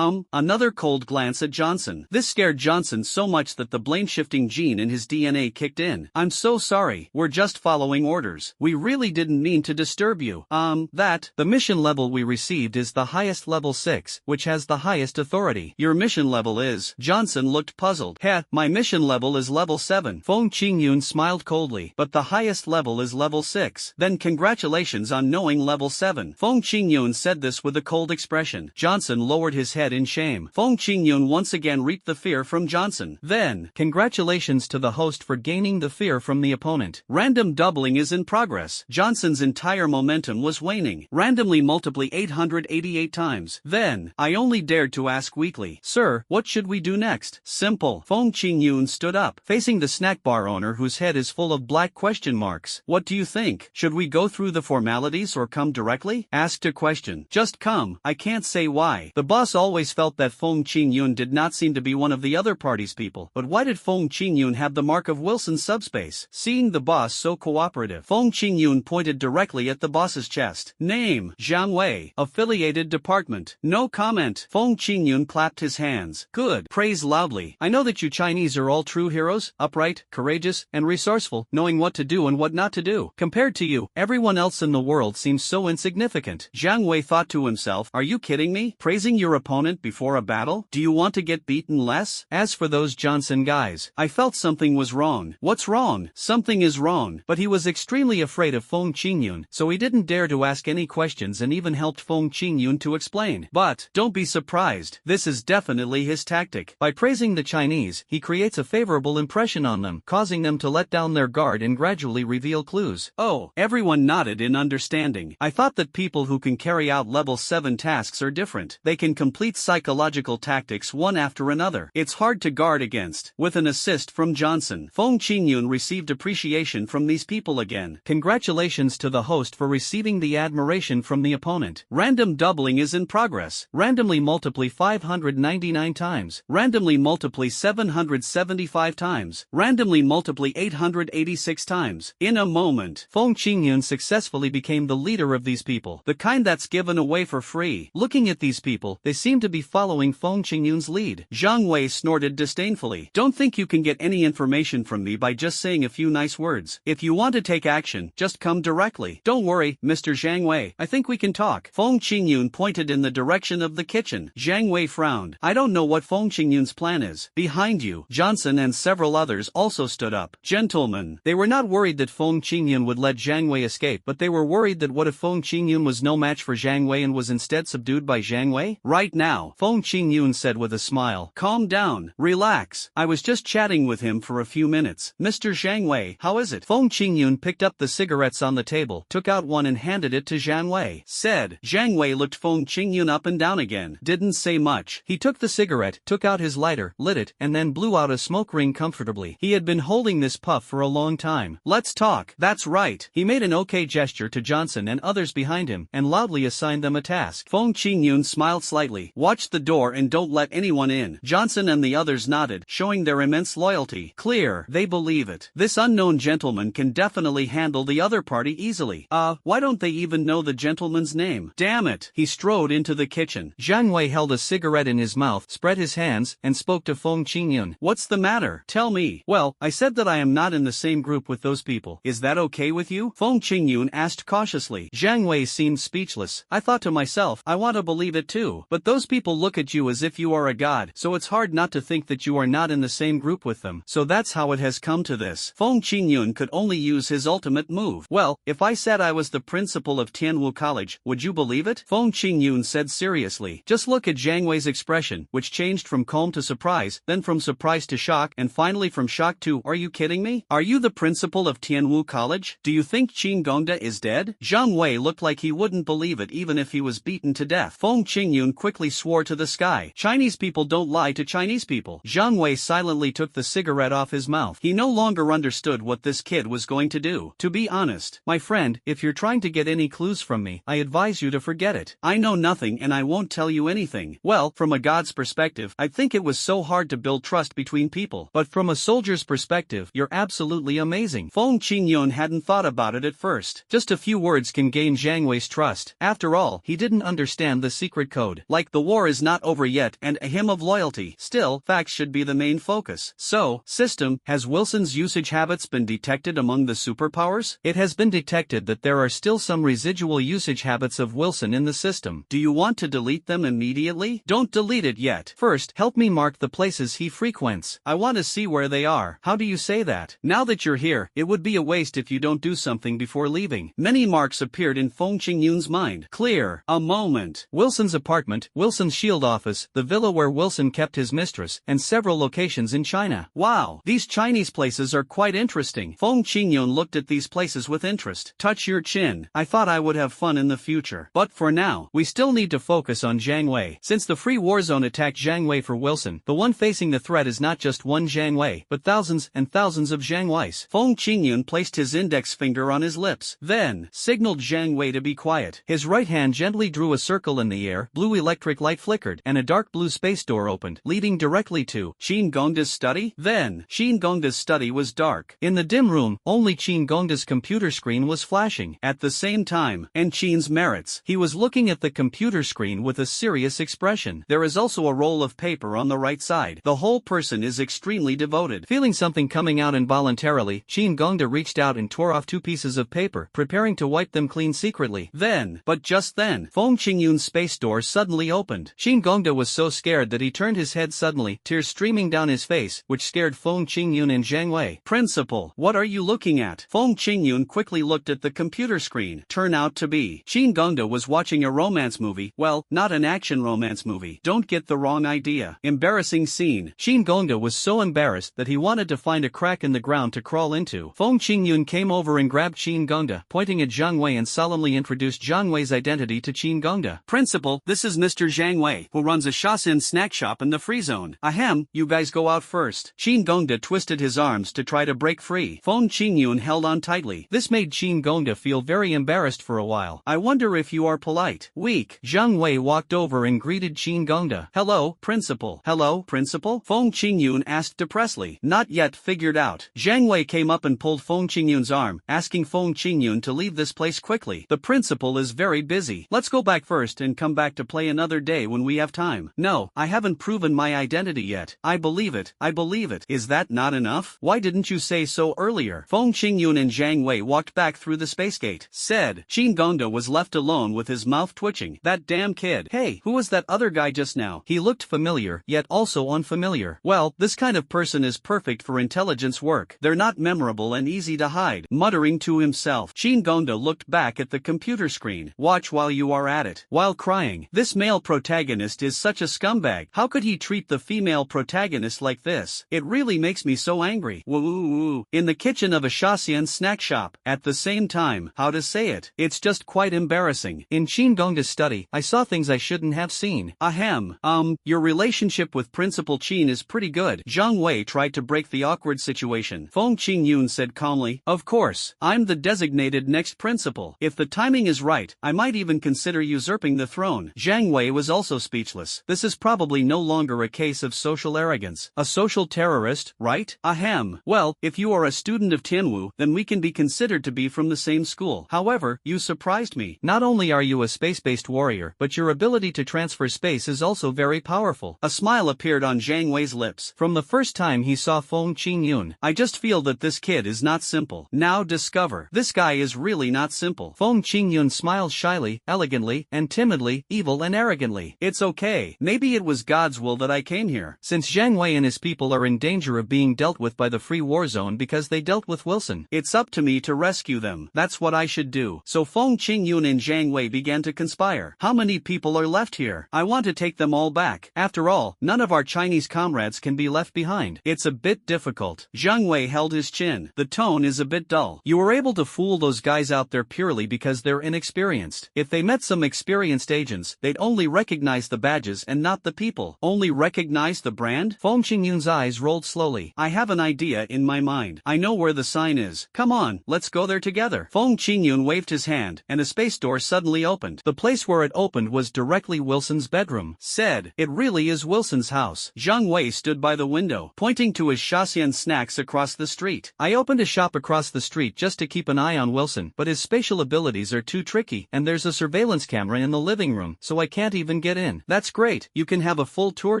Another cold glance at Johnson. This scared Johnson so much that the blame-shifting gene in his DNA kicked in. I'm so sorry, we're just following orders. We really didn't mean to disturb you. The mission level we received is the highest level 6, which has the highest authority. Your mission level is? Johnson looked puzzled. Heh, my mission level is level 7. Feng Qingyun smiled coldly. But the highest level is level 6. Then congratulations on knowing level 7. Feng Qingyun said this with a cold expression. Johnson lowered his head in shame. Feng Qingyun once again reaped the fear from Johnson. Then, congratulations to the host for gaining the fear from the opponent. Random doubling is in progress. Johnson's entire momentum was waning. Randomly multiply 888 times. Then, I only dared to ask weakly, Sir, what should we do next? Simple. Feng Qingyun stood up, facing the snack bar owner whose head is full of black question marks. What do you think? Should we go through the formalities or come directly? Asked a question. Just come. I can't say why. The boss always felt that Feng Qingyun did not seem to be one of the other party's people. But why did Feng Qingyun have the mark of Wilson Subspace? Seeing the boss so cooperative, Feng Qingyun pointed directly at the boss's chest. Name, Zhang Wei. Affiliated department. No comment. Feng Qingyun clapped his hands. Good. Praise loudly. I know that you Chinese are all true heroes, upright, courageous, and resourceful, knowing what to do and what not to do. Compared to you, everyone else in the world seems so insignificant. Zhang Wei thought to himself, are you kidding me? Praising your opponent before a battle? Do you want to get beaten less? As for those Johnson guys, I felt something was wrong. What's wrong? Something is wrong. But he was extremely afraid of Feng Qingyun, so he didn't dare to ask any questions and even helped Feng Qingyun to explain. But, don't be surprised, this is definitely his tactic. By praising the Chinese, he creates a favorable impression on them, causing them to let down their guard and gradually reveal clues. Oh, everyone nodded in understanding. I thought that people who can carry out level 7 tasks are different. They can complete psychological tactics one after another. It's hard to guard against. With an assist from Johnson, Feng Qingyun received appreciation from these people again. Congratulations to the host for receiving the admiration from the opponent. Random doubling is in progress. Randomly multiply 599 times. Randomly multiply 775 times. Randomly multiply 886 times. In a moment, Feng Qingyun successfully became the leader of these people. The kind that's given away for free. Looking at these people, they seem to be following Feng Qingyun's lead. Zhang Wei snorted disdainfully. Don't think you can get any information from me by just saying a few nice words. If you want to take action, just come directly. Don't worry, Mr. Zhang Wei. I think we can talk. Feng Qingyun pointed in the direction of the kitchen. Zhang Wei frowned. I don't know what Feng Qingyun's plan is. Behind you, Johnson and several others also stood up. Gentlemen, they were not worried that Feng Qingyun would let Zhang Wei escape, but they were worried that what if Feng Qingyun was no match for Zhang Wei and was instead subdued by Zhang Zhang Wei? Right now, Feng Qingyun said with a smile. Calm down, relax. I was just chatting with him for a few minutes. Mr. Zhang Wei, how is it? Feng Qingyun picked up the cigarettes on the table, took out one and handed it to Zhang Wei. Said. Zhang Wei looked Feng Qingyun up and down again. Didn't say much. He took the cigarette, took out his lighter, lit it, and then blew out a smoke ring comfortably. He had been holding this puff for a long time. Let's talk. That's right. He made an okay gesture to Johnson and others behind him, and loudly assigned them a task. Feng Qingyun smiled slightly. Watch the door and don't let anyone in. Johnson and the others nodded, showing their immense loyalty. Clear. They believe it. This unknown gentleman can definitely handle the other party easily. Why don't they even know the gentleman's name? Damn it. He strode into the kitchen. Zhang Wei held a cigarette in his mouth, spread his hands, and spoke to Feng Qingyun. What's the matter? Tell me. Well, I said that I am not in the same group with those people. Is that okay with you? Feng Qingyun asked cautiously. Zhang Wei seemed speechless. I thought to myself, I want to believe it too. But those people look at you as if you are a god, so it's hard not to think that you are not in the same group with them. So that's how it has come to this. Feng Qingyun could only use his ultimate move. Well, if I said I was the principal of Tianwu College, would you believe it? Feng Qingyun said seriously. Just look at Zhang Wei's expression, which changed from calm to surprise, then from surprise to shock, and finally from shock to, are you kidding me? Are you the principal of Tianwu College? Do you think Qin Gongda is dead? Zhang Wei looked like he wouldn't believe it even if he was beaten to death. Feng Qingyun quickly swore to the sky. Chinese people don't lie to Chinese people. Zhang Wei silently took the cigarette off his mouth. He no longer understood what this kid was going to do. To be honest, my friend, if you're trying to get any clues from me, I advise you to forget it. I know nothing and I won't tell you anything. Well, from a god's perspective, I think it was so hard to build trust between people. But from a soldier's perspective, you're absolutely amazing. Feng Qingyun hadn't thought about it at first. Just a few words can gain Zhang Wei's trust. After all, he didn't understand the secret code. Like the war is not over yet and a hymn of loyalty. Still, facts should be the main focus. So, system, has Wilson's usage habits been detected among the superpowers? It has been detected that there are still some residual usage habits of Wilson in the system. Do you want to delete them immediately? Don't delete it yet. First, help me mark the places he frequents. I want to see where they are. How do you say that? Now that you're here, it would be a waste if you don't do something before leaving. Many marks appeared in Feng Qingyun's mind. Clear. A moment. Wilson's apartment, Wilson's shield office, the villa where Wilson kept his mistress, and several locations in China. Wow, these Chinese places are quite interesting. Feng Qingyun looked at these places with interest. Touch your chin. I thought I would have fun in the future. But for now, we still need to focus on Zhang Wei. Since the free war zone attacked Zhang Wei for Wilson, the one facing the threat is not just one Zhang Wei, but thousands and thousands of Zhang Weis. Feng Qingyun placed his index finger on his lips, then signaled Zhang Wei to be quiet. His right hand gently drew a circle in the air, blue electric light flickered, and a dark blue space door opened, leading directly to Qin Gongda's study. Then, Qin Gongda's study was dark. In the dim room, only Qin Gongda's computer screen was flashing. At the same time, and Qin's merits. He was looking at the computer screen with a serious expression. There is also a roll of paper on the right side. The whole person is extremely devoted. Feeling something coming out involuntarily, Qin Gongda reached out and tore off 2 pieces of paper, preparing to wipe them clean secretly. Then, but just then, Feng Qingyun's space door suddenly opened. Qin Gongda was so scared that he turned his head suddenly, tears streaming down his face, which scared Feng Qingyun and Zhang Wei. Principal, what are you looking at? Feng Qingyun quickly looked at the computer screen. Turn out to be. Qin Gongda was watching a romance movie. Well, not an action romance movie. Don't get the wrong idea. Embarrassing scene. Qin Gongda was so embarrassed that he wanted to find a crack in the ground to crawl into. Feng Qingyun came over and grabbed Qin Gongda, pointing at Zhang Wei, and solemnly introduced Zhang Wei's identity to Qin Gongda. Principal, this is Mr. Zhang Wei, who runs a Shaoxin snack shop in the free zone. Ahem, you guys go out first. Qin Gongda twisted his arms to try to break free. Feng Qingyun held on tightly. This made Qin Gongda feel very embarrassed for a while. I wonder if you are polite. Weak. Zhang Wei walked over and greeted Qin Gongda. Hello, Principal. Hello, Principal? Feng Qingyun asked depressedly. Not yet figured out. Zhang Wei came up and pulled Feng Qingyun's arm, asking Feng Qingyun to leave this place quickly. The principal is very busy. Let's go back first and come back to play another day when we have time. No, I haven't proven my identity yet. I believe it. I believe it. Is that not enough? Why didn't you say so earlier? Feng Qingyun and Zhang Wei walked back through the space gate. Said. Qin Gongda was left alone with his mouth twitching. That damn kid. Hey, who was that other guy just now? He looked familiar, yet also unfamiliar. Well, this kind of person is perfect for intelligence work. They're not memorable and easy to hide. Muttering to himself, Qin Gongda looked back at the computer screen. Watch while you are at it. While crying, saying. This male protagonist is such a scumbag. How could he treat the female protagonist like this? It really makes me so angry. Woo. In the kitchen of a Shasian snack shop. At the same time, how to say it? It's just quite embarrassing. In Qingdong's study, I saw things I shouldn't have seen. Ahem. Your relationship with Principal Qin is pretty good. Zhang Wei tried to break the awkward situation. Feng Qingyun said calmly, of course, I'm the designated next principal. If the timing is right, I might even consider usurping the throne. Zhang Wei was also speechless. This is probably no longer a case of social arrogance. A social terrorist, right? Ahem. Well, if you are a student of Tianwu, then we can be considered to be from the same school. However, you surprised me. Not only are you a space-based warrior, but your ability to transfer space is also very powerful. A smile appeared on Zhang Wei's lips. From the first time he saw Feng Qingyun, I just feel that this kid is not simple. Now discover. This guy is really not simple. Feng Qingyun smiled shyly, elegantly, and timidly, evil and arrogantly. It's okay. Maybe it was God's will that I came here. Since Zhang Wei and his people are in danger of being dealt with by the Free War Zone because they dealt with Wilson, it's up to me to rescue them. That's what I should do. So Feng Qingyun and Zhang Wei began to conspire. How many people are left here? I want to take them all back. After all, none of our Chinese comrades can be left behind. It's a bit difficult. Zhang Wei held his chin. The tone is a bit dull. You were able to fool those guys out there purely because they're inexperienced. If they met some experienced agents, they'd only recognize the badges and not the people. Only recognize the brand? Feng Qingyun's eyes rolled slowly. I have an idea in my mind. I know where the sign is. Come on, let's go there together. Feng Qingyun waved his hand, and a space door suddenly opened. The place where it opened was directly Wilson's bedroom. Said, it really is Wilson's house. Zhang Wei stood by the window, pointing to his Shasian snacks across the street. I opened a shop across the street just to keep an eye on Wilson, but his spatial abilities are too tricky, and there's a surveillance camera in the living room, so I can't even get in. That's great, you can have a full tour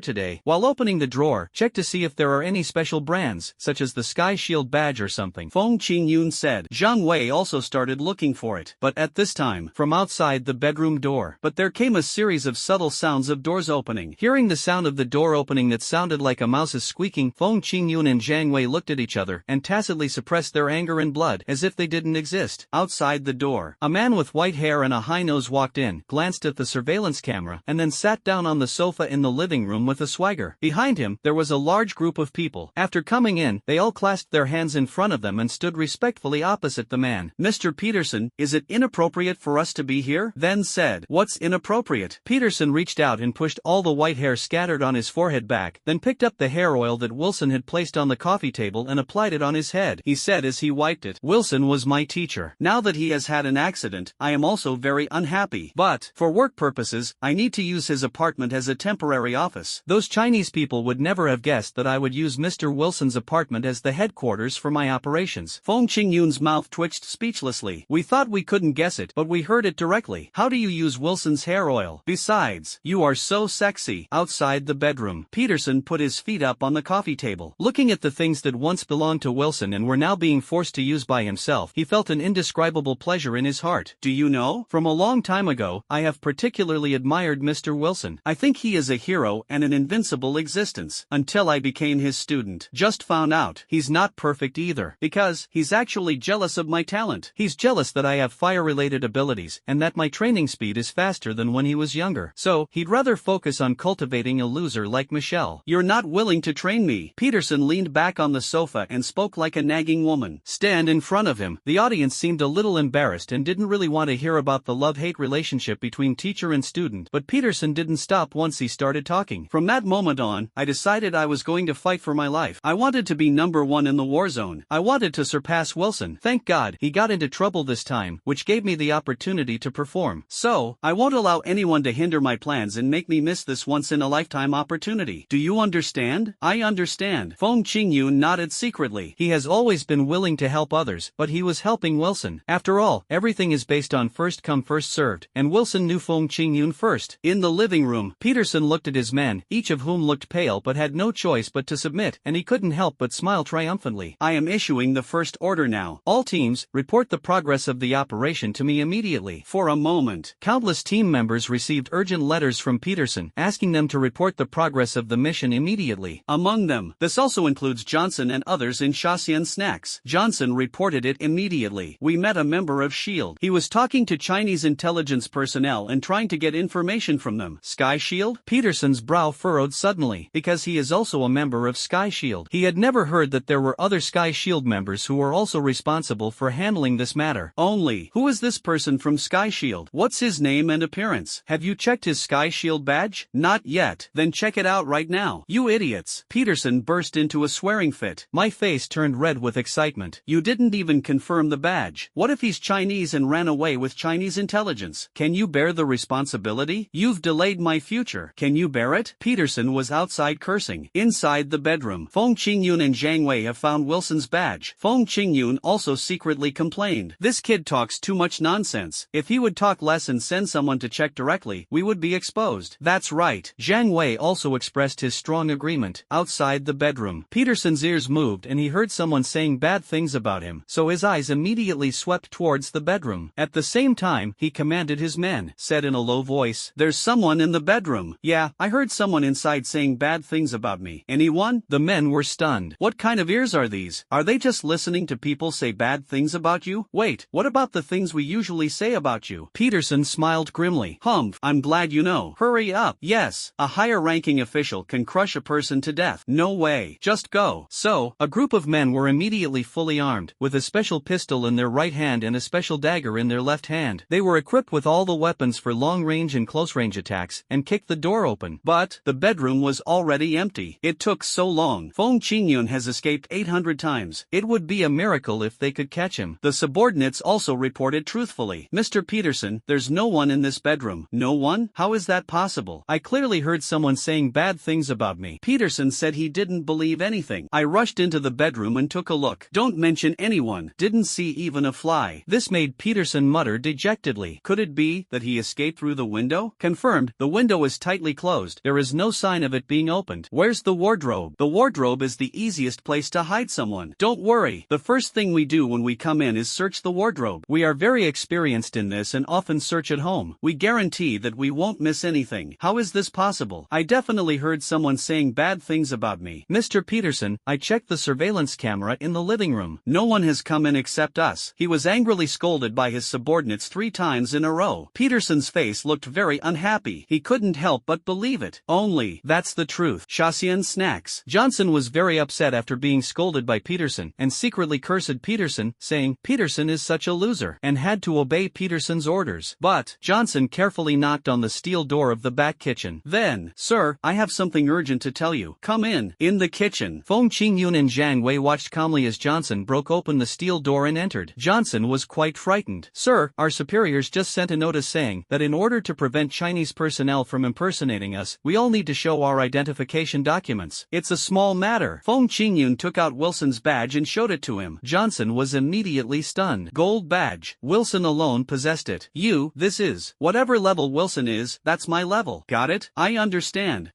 today. While opening the drawer, check to see if there are any special brands, such as the Sky Shield badge or something. Feng Qingyun said. Zhang Wei also started looking for it, but at this time, from outside the bedroom door. But there came a series of subtle sounds of doors opening. Hearing the sound of the door opening that sounded like a mouse's squeaking, Feng Qingyun and Zhang Wei looked at each other and tacitly suppressed their anger and blood, as if they didn't exist. Outside the door, a man with white hair and a high nose walked in, glanced at the surveillance camera, and then sat down on the sofa in the living room with a swagger. Behind him, there was a large group of people. After coming in, they all clasped their hands in front of them and stood respectfully opposite the man. Mr. Peterson, is it inappropriate for us to be here? Then said, what's inappropriate? Peterson reached out and pushed all the white hair scattered on his forehead back, then picked up the hair oil that Wilson had placed on the coffee table and applied it on his head. He said as he wiped it, Wilson was my teacher. Now that he has had an accident, I am also very unhappy. But, for work purposes, I need to use his apartment as a temporary office. Those Chinese people would never have guessed that I would use Mr. Wilson's apartment as the headquarters for my operations. Feng Qingyun's mouth twitched speechlessly. We thought we couldn't guess it, but we heard it directly. How do you use Wilson's hair oil? Besides, you are so sexy. Outside the bedroom, Peterson put his feet up on the coffee table. Looking at the things that once belonged to Wilson and were now being forced to use by himself, he felt an indescribable pleasure in his heart. Do you know? From a long time ago, I have particularly admired Mr. Wilson. I think he is a hero and an invincible existence. Until I became his student. Just found out, he's not perfect either. Because, he's actually jealous of my talent. He's jealous that I have fire-related abilities, and that my training speed is faster than when he was younger. So, he'd rather focus on cultivating a loser like Michelle. You're not willing to train me. Peterson leaned back on the sofa and spoke like a nagging woman. Stand in front of him. The audience seemed a little embarrassed and didn't really want to hear about the love-hate relationship between teacher and student, but Peterson didn't stop once he started talking. From that moment on, I decided I was going to fight for my life. I wanted to be #1 in the war zone. I wanted to surpass Wilson. Thank God, he got into trouble this time, which gave me the opportunity to perform. So, I won't allow anyone to hinder my plans and make me miss this once-in-a-lifetime opportunity. Do you understand? I understand. Feng Qingyun nodded secretly. He has always been willing to help others, but he was helping Wilson. After all, everything is based on first come first served, and Wilson knew Feng Qingyun first. In the living room, Peterson looked at his men, each of whom looked pale but had no choice but to submit, and he couldn't help but smile triumphantly. I am issuing the first order now. All teams, report the progress of the operation to me immediately. For a moment, countless team members received urgent letters from Peterson, asking them to report the progress of the mission immediately. Among them, this also includes Johnson and others in Shasian Snacks. Johnson reported it immediately. We met a member of S.H.I.E.L.D. He was talking to Chinese intelligence personnel and trying trying to get information from them. Sky Shield? Peterson's brow furrowed suddenly, because he is also a member of Sky Shield. He had never heard that there were other Sky Shield members who were also responsible for handling this matter. Only, who is this person from Sky Shield? What's his name and appearance? Have you checked his Sky Shield badge? Not yet. Then check it out right now. You idiots. Peterson burst into a swearing fit. My face turned red with excitement. You didn't even confirm the badge. What if he's Chinese and ran away with Chinese intelligence? Can you bear the responsibility? You've delayed my future. Can you bear it? Peterson was outside cursing. Inside the bedroom, Feng Qingyun and Zhang Wei have found Wilson's badge. Feng Qingyun also secretly complained. This kid talks too much nonsense. If he would talk less and send someone to check directly, we would be exposed. That's right. Zhang Wei also expressed his strong agreement. Outside the bedroom, Peterson's ears moved and he heard someone saying bad things about him, so his eyes immediately swept towards the bedroom. At the same time, he commanded his men, said in a low voice, "There's someone in the bedroom." "Yeah, I heard someone inside saying bad things about me." "Anyone?" The men were stunned. What kind of ears are these? Are they just listening to people say bad things about you? Wait, what about the things we usually say about you? Peterson smiled grimly. "Humph, I'm glad you know." "Hurry up." "Yes, a higher-ranking official can crush a person to death." "No way. Just go." So, a group of men were immediately fully armed, with a special pistol in their right hand and a special dagger in their left hand. They were equipped with all the weapons for long-range and close-range attacks, and kicked the door open. But, the bedroom was already empty. It took so long. Feng Qingyun has escaped 800 times. It would be a miracle if they could catch him. The subordinates also reported truthfully. "Mr. Peterson, there's no one in this bedroom." "No one? How is that possible? I clearly heard someone saying bad things about me." Peterson said he didn't believe anything. "I rushed into the bedroom and took a look. Don't mention anyone. Didn't see even a fly." This made Peterson mutter dejectedly. Could it be that he escaped through the window? Confirmed, the window is tightly closed. There is no sign of it being opened. Where's the wardrobe? The wardrobe is the easiest place to hide someone. Don't worry. The first thing we do when we come in is search the wardrobe. We are very experienced in this and often search at home. We guarantee that we won't miss anything. How is this possible? I definitely heard someone saying bad things about me. Mr. Peterson, I checked the surveillance camera in the living room. No one has come in except us. He was angrily scolded by his subordinates 3 times in a row. Peterson's face looked very unhappy. He couldn't help but believe it. Only, that's the truth. Shasian snacks. Johnson was very upset after being scolded by Peterson, and secretly cursed Peterson, saying, "Peterson is such a loser," and had to obey Peterson's orders. But, Johnson carefully knocked on the steel door of the back kitchen. Then, "Sir, I have something urgent to tell you. Come in." In the kitchen, Feng Qingyun and Zhang Wei watched calmly as Johnson broke open the steel door and entered. Johnson was quite frightened. "Sir, our superiors just sent a notice saying that in order to prevent Chinese personnel from impersonating us, we all need to show our identification documents. It's a small matter." Feng Qingyun took out Wilson's badge and showed it to him. Johnson was immediately stunned. Gold badge. Wilson alone possessed it. This is. Whatever level Wilson is, that's my level. Got it? I understand.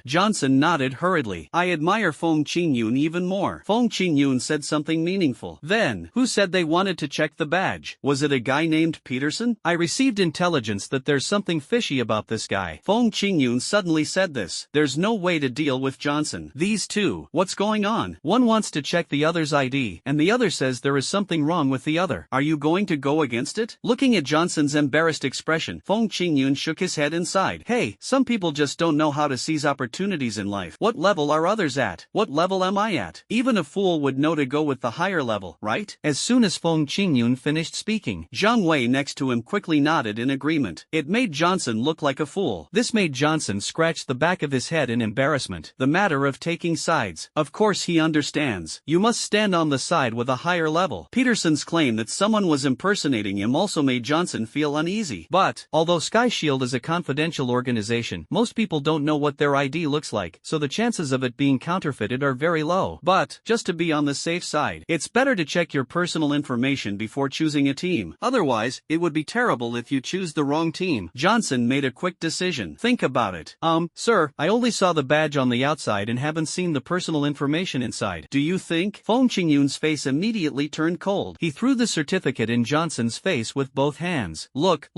Johnson nodded hurriedly. "I admire Feng Qingyun even more." Feng Qingyun said something meaningful. Then, who said they wanted to check the badge? Was it a guy named Peterson? "I received intelligence that there's something fishy about this guy." Feng Qingyun suddenly said this. There's no way to deal with Johnson. These two. What's going on? One wants to check the other's ID, and the other says there is something wrong with the other. Are you going to go against it? Looking at Johnson's embarrassed expression, Feng Qingyun shook his head and sighed. "Hey, some people just don't know how to seize opportunities in life. What level are others at? What level am I at? Even a fool would know to go with the higher level, right?" As soon as Feng Qingyun finished speaking, Zhang Wei next to him quickly nodded in agreement. It made Johnson look like a fool. This made Johnson scratch the back of his head in embarrassment. The matter of taking sides. Of course he understands. You must stand on the side with a higher level. Peterson's claim that someone was impersonating him also made Johnson feel uneasy. But, although Sky Shield is a confidential organization, most people don't know what their ID looks like, so the chances of it being counterfeited are very low. But, just to be on the safe side, it's better to check your personal information before choosing a team. Otherwise, it would be terrible if you choose the wrong team. Johnson made a quick decision. Think about it. Sir, I only saw the badge on the outside and haven't seen the personal information inside. Do you think? Feng Qingyun's face immediately turned cold. He threw the certificate in Johnson's face with both hands. Look.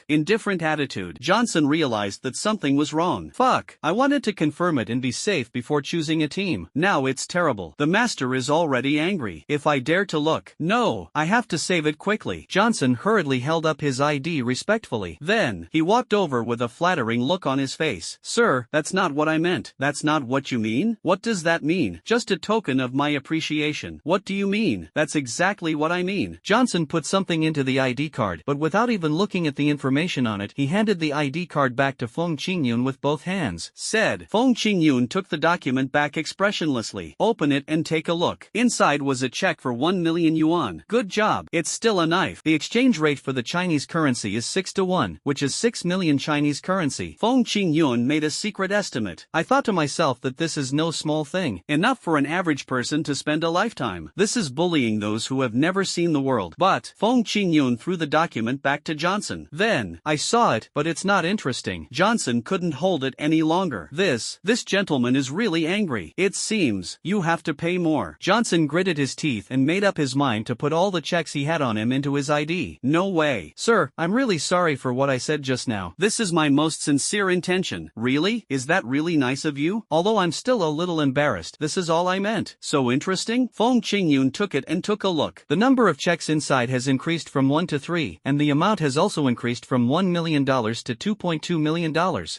Indifferent attitude. Johnson realized that something was wrong. Fuck. I wanted to confirm it and be safe before choosing a team. Now it's terrible. The master is already angry. If I dare to look. No, I have to save it quickly. Johnson hurriedly held up his ID respectfully. Then, he walked over with a flattering look on his face. "Sir, that's not what I meant." "That's not what you mean? What does that mean?" "Just a token of my appreciation." "What do you mean?" "That's exactly what I mean." Johnson put something into the ID card, but without even looking at the information on it, he handed the ID card back to Feng Qingyun with both hands. Said. Feng Qingyun took the document back expressionlessly. "Open it and take a look." Inside was a check for 1 million yuan. "Good job. It's still a knife." The exchange rate for the Chinese currency is 6-1, which is 6 million Chinese currency. Feng Qingyun made a secret estimate. "I thought to myself that this is no small thing. Enough for an average person to spend a lifetime. This is bullying those who have never seen the world." But Feng Qingyun threw the document back to Johnson. "Then, I saw it, but it's not interesting." Johnson couldn't hold it any longer. This gentleman is really angry. "It seems you have to pay more." Johnson gritted his teeth and made up his mind to put all the checks he had on him into his ID. "No way. Sir, I'm really sorry for what I said just now. This is my most sincere intention." "Really? Is that really nice of you? Although I'm still a little embarrassed. This is all I meant." "So interesting?" Feng Qingyun took it and took a look. The number of checks inside has increased from 1 to 3, and the amount has also increased from $1 million to $2.2 million.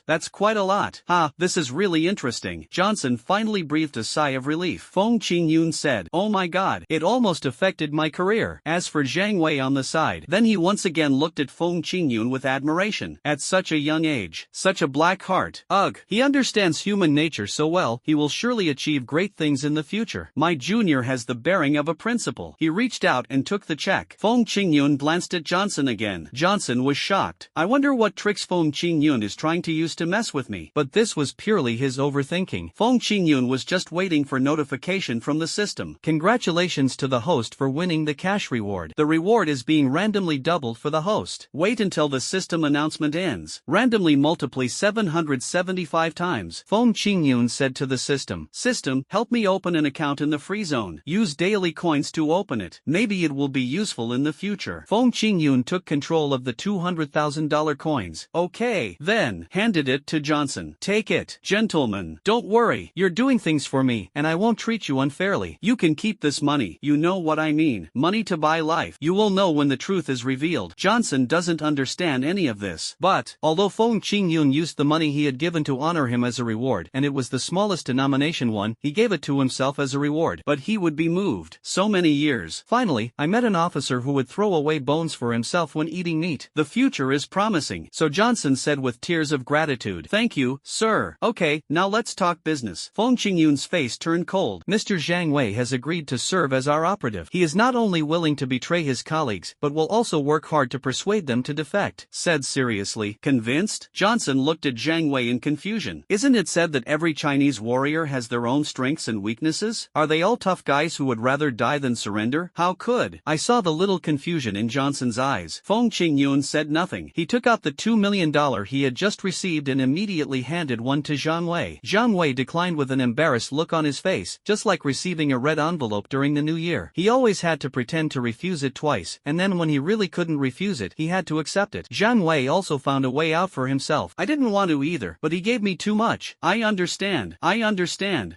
That's quite a lot. This is really interesting." Johnson finally breathed a sigh of relief. Feng Qingyun said, "Oh my god, it almost affected my career." As for Zhang Wei on the side, then he once again looked at Feng Qingyun with admiration. At such a young age, such a black heart. Ugh, he understands human nature so well, he will surely achieve great things in the future. My junior has the bearing of a principal. He reached out and took the check. Feng Qingyun glanced at Johnson again. Johnson was shocked. "I wonder what tricks Feng Qingyun is trying to use to mess with me." But this was purely his overthinking. Feng Qingyun was just waiting for notification from the system. "Congratulations to the host for winning the cash reward. The reward is being randomly doubled for the host. Wait until the system announcement ends. Randomly multiply 775 times." Feng Qingyun said to the system. "System, help me open an account in the free zone. Use daily coins to open it. Maybe it will be useful in the future." Feng Qingyun took control of the $200,000 coins. "Okay." Then, handed it to Johnson. "Take it. Gentlemen, don't worry. You're doing things for me, and I won't treat you unfairly. You can keep this money. You know what I mean. Money to buy life. You will know when the truth is revealed." Johnson doesn't understand any of this. But, although Feng Qingyun used the money he had given to honor him as a reward, and it was the smallest denomination one, he gave it to himself as a reward. But he would be moved. So many years. "Finally, I met an officer who would throw away bones for himself when eating meat. The future is promising." So Johnson said with tears of gratitude, "Thank you, sir. Okay, now let's talk business." Feng Qingyun's face turned cold. "Mr. Zhang Wei has agreed to serve as our operative. He is not only willing to betray his colleagues, but will also work hard to persuade them to defect." Said seriously. "Convinced?" Johnson looked at Zhang Wei in confusion. "Isn't it said that every Chinese warrior has their own strengths and weaknesses? Are they all tough guys who would rather die than surrender? How could?" I saw the little confusion in Johnson's eyes. Feng Qingyun said nothing. He took out the $2 million he had just received and immediately handed one to Zhang Wei. Zhang Wei declined with an embarrassed look on his face, just like receiving a red envelope during the new year. He always had to pretend to refuse it twice, and then when he really couldn't refuse it, he had to accept it. Zhang Wei also found a way out for himself. "I didn't want to either, but he gave me too much." I understand.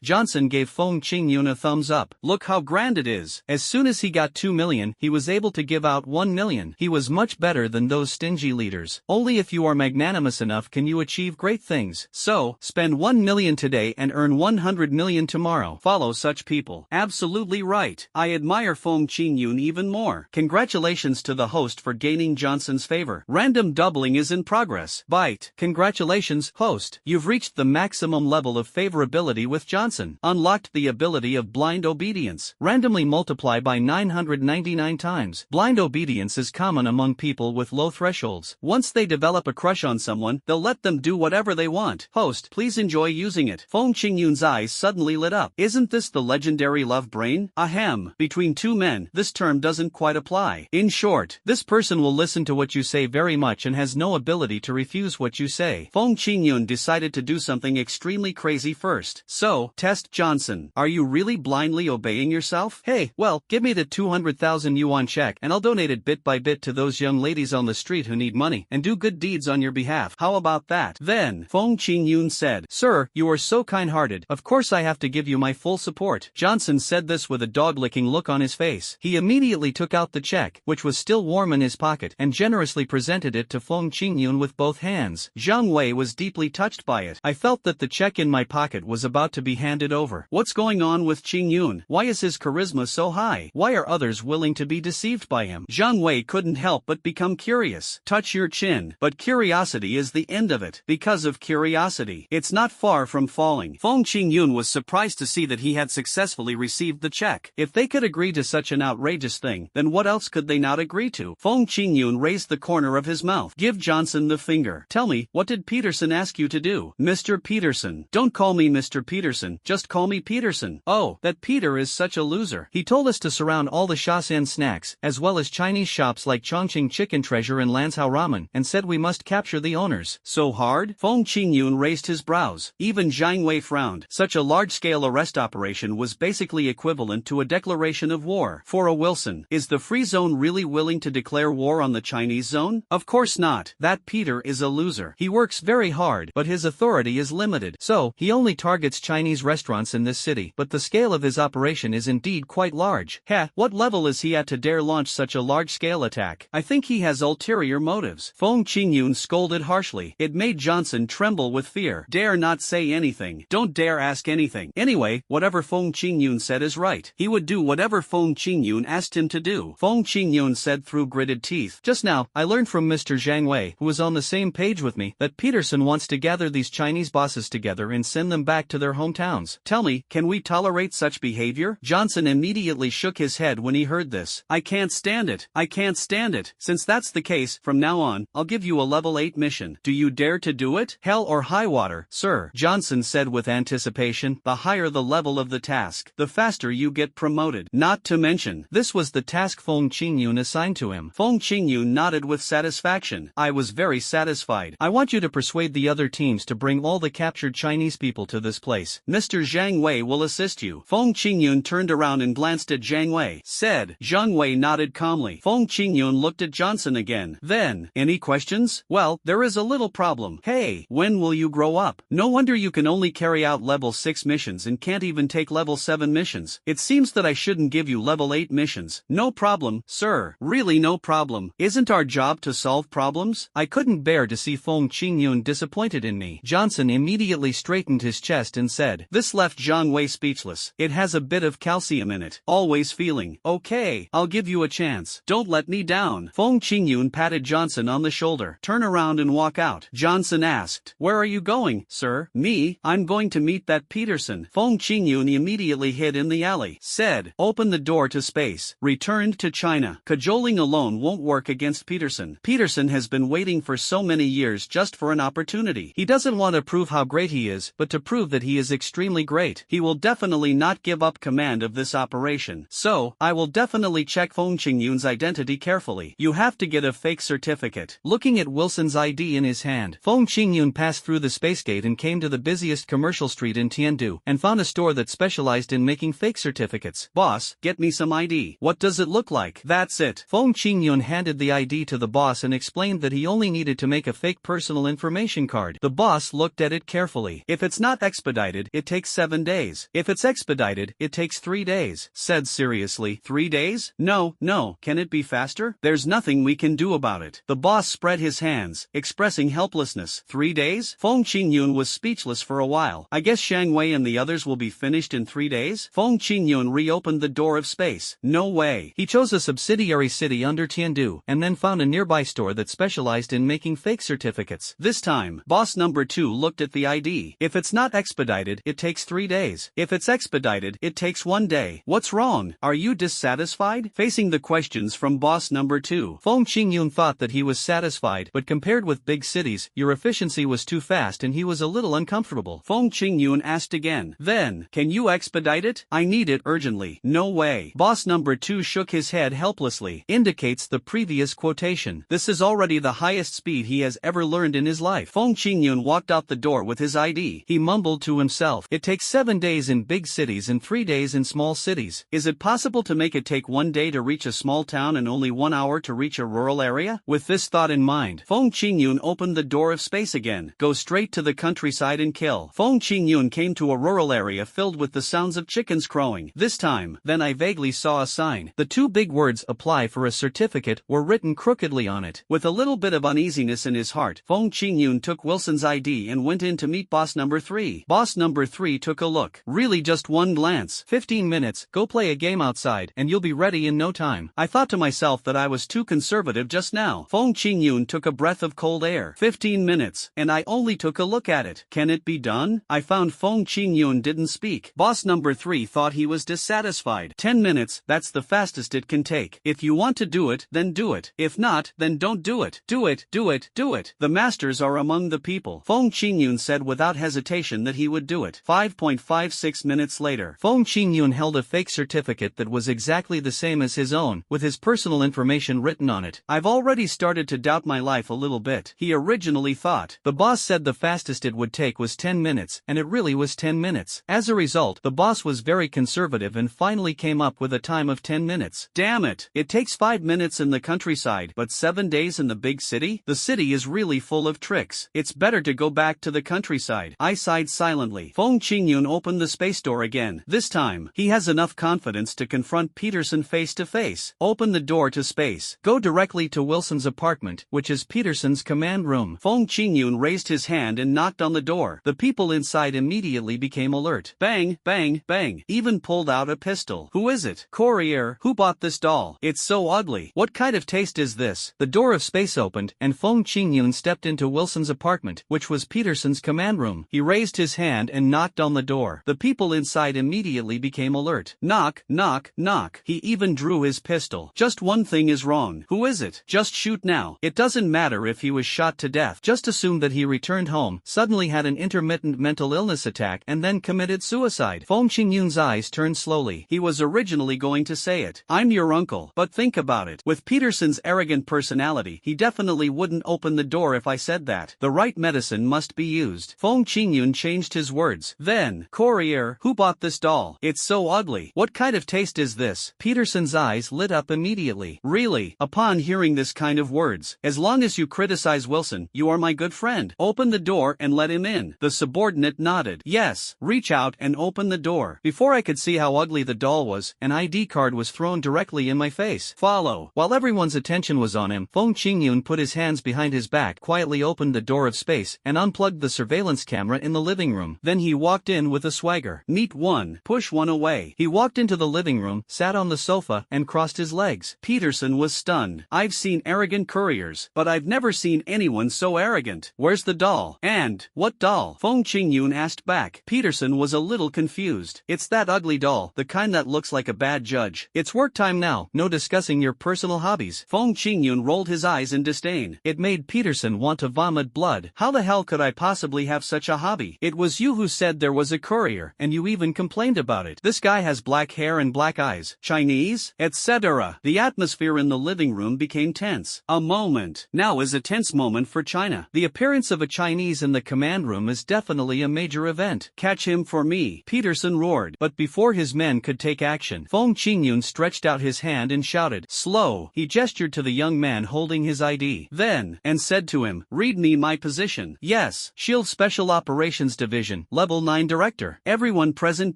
Johnson gave Feng Qingyun a thumbs up. "Look how grand it is." As soon as he got 2 million, he was able to give out 1 million. He was much better than those stingy leaders. Only if you are magnanimous enough can you achieve great things. So, spend 1 million today and earn 100 million tomorrow. Follow such people. Absolutely right. I admire Feng Qingyun even more. Congratulations to the host for gaining Johnson's favor. Random doubling is in progress. Byte. Congratulations, host. You've reached the maximum level of favorability with Johnson. Unlocked the ability of blind obedience. Randomly multiply by 999 times. Blind obedience is common among people with low thresholds. Once they develop a crush on someone, they'll let them do whatever they want. Host, please enjoy using it. Feng Qingyun's eyes suddenly lit up. Isn't this the legendary love brain? Ahem. Between two men, this term doesn't quite apply. In short, this person will listen to what you say very much and has no ability to refuse what you say. Feng Qingyun decided to do something extremely crazy first. So, test Johnson. Are you really blindly obeying yourself? Hey, well, give me the 200,000 yuan check and I'll donate it bit by bit to those young ladies on the street who need money and do good deeds on your behalf. How about that? Then, Feng Qingyun said, "Sir, you are so kind-hearted. Of course I have to give you my full support." Johnson said this with a dog-licking look on his face. He immediately took out the check, which was still warm in his pocket, and generously generously presented it to Feng Qingyun with both hands. Zhang Wei was deeply touched by it. I felt that the check in my pocket was about to be handed over. What's going on with Qingyun? Why is his charisma so high? Why are others willing to be deceived by him? Zhang Wei couldn't help but become curious. Touch your chin. But curiosity is the end of it. Because of curiosity, it's not far from falling. Feng Qingyun was surprised to see that he had successfully received the check. If they could agree to such an outrageous thing, then what else could they not agree to? Feng Qingyun raised the corner of his mouth. Give Johnson the finger. Tell me, what did Peterson ask you to do? Mr. Peterson. Don't call me Mr. Peterson, just call me Peterson. Oh, that Peter is such a loser. He told us to surround all the Shasan snacks, as well as Chinese shops like Chongqing Chicken Treasure and Lanzhou Ramen, and said we must capture the owners. So hard? Feng Qingyun raised his brows. Even Zhang Wei frowned. Such a large-scale arrest operation was basically equivalent to a declaration of war. For a Wilson, is the Free Zone really willing to declare war on the Chinese zone? Of course not. That Peter is a loser. He works very hard, but his authority is limited. So, he only targets Chinese restaurants in this city, but the scale of his operation is indeed quite large. Heh, what level is he at to dare launch such a large-scale attack? I think he has ulterior motives. Feng Qingyun scolded harshly. It made Johnson tremble with fear. Dare not say anything. Don't dare ask anything. Anyway, whatever Feng Qingyun said is right. He would do whatever Feng Qingyun asked him to do. Feng Qingyun said through gritted teeth. Just now, I learned from Mr. Zhang Wei, who was on the same page with me, that Peterson wants to gather these Chinese bosses together and send them back to their hometowns. Tell me, can we tolerate such behavior? Johnson immediately shook his head when he heard this. I can't stand it. I can't stand it. Since that's the case, from now on, I'll give you a level 8 mission. Do you dare to do it? Hell or high water, sir, Johnson said with anticipation. The higher the level of the task, the faster you get promoted. Not to mention, this was the task Feng Qingyun assigned to him. Feng Qingyun nodded with satisfaction. I was very satisfied. I want you to persuade the other teams to bring all the captured Chinese people to this place. Mr. Zhang Wei will assist you. Feng Qingyun turned around and glanced at Zhang Wei. Said. Zhang Wei nodded calmly. Feng Qingyun looked at Johnson again. Then, any questions? Well, there is a little problem. Hey, when will you grow up? No wonder you can only carry out level 6 missions and can't even take level 7 missions. It seems that I shouldn't give you level 8 missions. No problem, sir. Really no problem. Isn't our job to solve problems? I couldn't bear to see Feng Qingyun disappointed in me. Johnson immediately straightened his chest and said. This left Zhang Wei speechless. It has a bit of calcium in it. Always feeling. Okay, I'll give you a chance. Don't let me down. Feng Qingyun patted Johnson on the shoulder. Turn around and walk out. Johnson asked. Where are you going, sir? Me? I'm going to meet that Peterson. Feng Qingyun immediately hid in the alley. Said. Open the door to space. Returned to China. Cajoling alone won't work against Peterson. Peterson has been waiting for so many years just for an opportunity. He doesn't want to prove how great he is, but to prove that he is extremely great. He will definitely not give up command of this operation. So, I will definitely check Feng Qingyun's identity carefully. You have to get a fake certificate. Looking at Wilson's ID in his hand, Feng Qingyun passed through the space gate and came to the busiest commercial street in Tiandu, and found a store that specialized in making fake certificates. Boss, get me some ID. What does it look like? That's it. Feng Qingyun handed the ID to the boss and explained that he only needed to make a fake personal information card. The boss looked at it carefully. If it's not expedited, it takes 7 days. If it's expedited, it takes 3 days. Said seriously, 3 days? No, can it be faster? There's nothing we can do about it. The boss spread his hands, expressing helplessness. 3 days? Feng Qingyun was speechless for a while. I guess Zhang Wei and the others will be finished in 3 days? Feng Qingyun reopened the door of space. No way. He chose a subsidiary city under Tiandu, and then found a nearby store that specialized in making fake certificates. This time, boss number 2 looked at the ID. If it's not expedited, it takes 3 days. If it's expedited, it takes 1 day. What's wrong? Are you dissatisfied? Facing the questions from boss number 2, Feng Qingyun thought that he was satisfied, but compared with big cities, your efficiency was too fast and he was a little uncomfortable. Feng Qingyun asked again. Then, can you expedite it? I need it urgently. No way. Boss number 2 shook his head helplessly. Indicates the previous quotation. This is already the highest speed he has ever learned in his life. Feng Qingyun walked out the door with his ID. He mumbled to himself. It takes 7 days in big cities and 3 days in small cities. Is it possible to make it take 1 day to reach a small town and only 1 hour to reach a rural area? With this thought in mind, Feng Qingyun opened the door of space again. Go straight to the countryside and kill. Feng Qingyun came to a rural area filled with the sounds of chickens crowing. This time, then I vaguely saw a sign. The 2 big words apply for a certificate were written crookedly on it. With a little bit of uneasiness in his heart, Feng Qingyun took Wilson's ID and went in to meet boss number 3. Boss number 3 took a look. Really just one glance. 15 minutes, go play a game outside, and you'll be ready in no time. I thought to myself that I was too conservative just now. Feng Qingyun took a breath of cold air. 15 minutes, and I only took a look at it. Can it be done? I found Feng Qingyun didn't speak. Boss number 3 thought he was dissatisfied. 10 minutes, that's the fastest it can take. If you want to do it, then do it. If not, then don't do it. Do it, do it, do it. The masters are among the people. Feng Qingyun said without hesitation that he would do it. 5.56 minutes later, Feng Qingyun held a fake certificate that was exactly the same as his own, with his personal information written on it. I've already started to doubt my life a little bit, he originally thought. The boss said the fastest it would take was 10 minutes, and it really was 10 minutes. As a result, the boss was very conservative and finally came up with a time of 10 minutes. Damn it! It takes 5 minutes in the countryside, but 7 days in the big city? The city is really full of tricks. It's better to go back to the countryside. I sighed silently. Feng Qingyun opened the space door again. This time, he has enough confidence to confront Peterson face to face. Open the door to space. Go directly to Wilson's apartment, which is Peterson's command room. Feng Qingyun raised his hand and knocked on the door. The people inside immediately became alert. Bang, bang, bang. Even pulled out a pistol. Who is it? Courier. Who bought this doll? It's so ugly. What kind of taste is this? The door of space opened, and Feng Qingyun stepped into Wilson's apartment, which was Peterson's command room. He raised his hand and knocked on the door. The people inside immediately became alert. Knock, knock, knock. He even drew his pistol. Just one thing is wrong. Who is it? Just shoot now. It doesn't matter if he was shot to death. Just assume that he returned home, suddenly had an intermittent mental illness attack, and then committed suicide. Feng Qingyun's eyes turned slowly. He was originally going to say it. I'm your uncle. But think about it. With Peterson's arrogant personality, he definitely wouldn't open the door if I said that. The right medicine must be used. Feng Qingyun changed his words. Then, courier, who bought this doll? It's so ugly. What kind of taste is this? Peterson's eyes lit up immediately. Really? Upon hearing this kind of words, as long as you criticize Wilson, you are my good friend. Open the door and let him in. The subordinate nodded. Yes. Reach out and open the door. Before I could see how ugly the doll was, an ID card was thrown directly in my face. Follow. While everyone's attention was on him, Feng Qingyun put his hands behind his back, quietly opened the door of space, and unplugged the surveillance camera in the living room. Then he walked in with a swagger. Meet one. Push one away. He walked into the living room, sat on the sofa, and crossed his legs. Peterson was stunned. I've seen arrogant couriers, but I've never seen anyone so arrogant. Where's the doll? And, what doll? Feng Qingyun asked back. Peterson was a little confused. It's that ugly doll, the kind that looks like a bad judge. It's work time now, no discussing your personal hobbies. Feng Qingyun rolled his eyes in disdain. It made Peterson want to vomit blood. How the hell could I possibly have such a hobby? It was you who said there was a courier, and you even complained about it. This guy has black hair and black eyes. Chinese? Etc. The atmosphere in the living room became tense. A moment. Now is a tense moment for China. The appearance of a Chinese in the command room is definitely a major event. Catch him for me, Peterson roared. But before his men could take action, Feng Qingyun stretched out his hand and shouted, "Slow!" He gestured to the young man holding his ID. Then, and said to him, "Read me my position." Yes, Shield Special Operations Division, Level 9 Director. Everyone present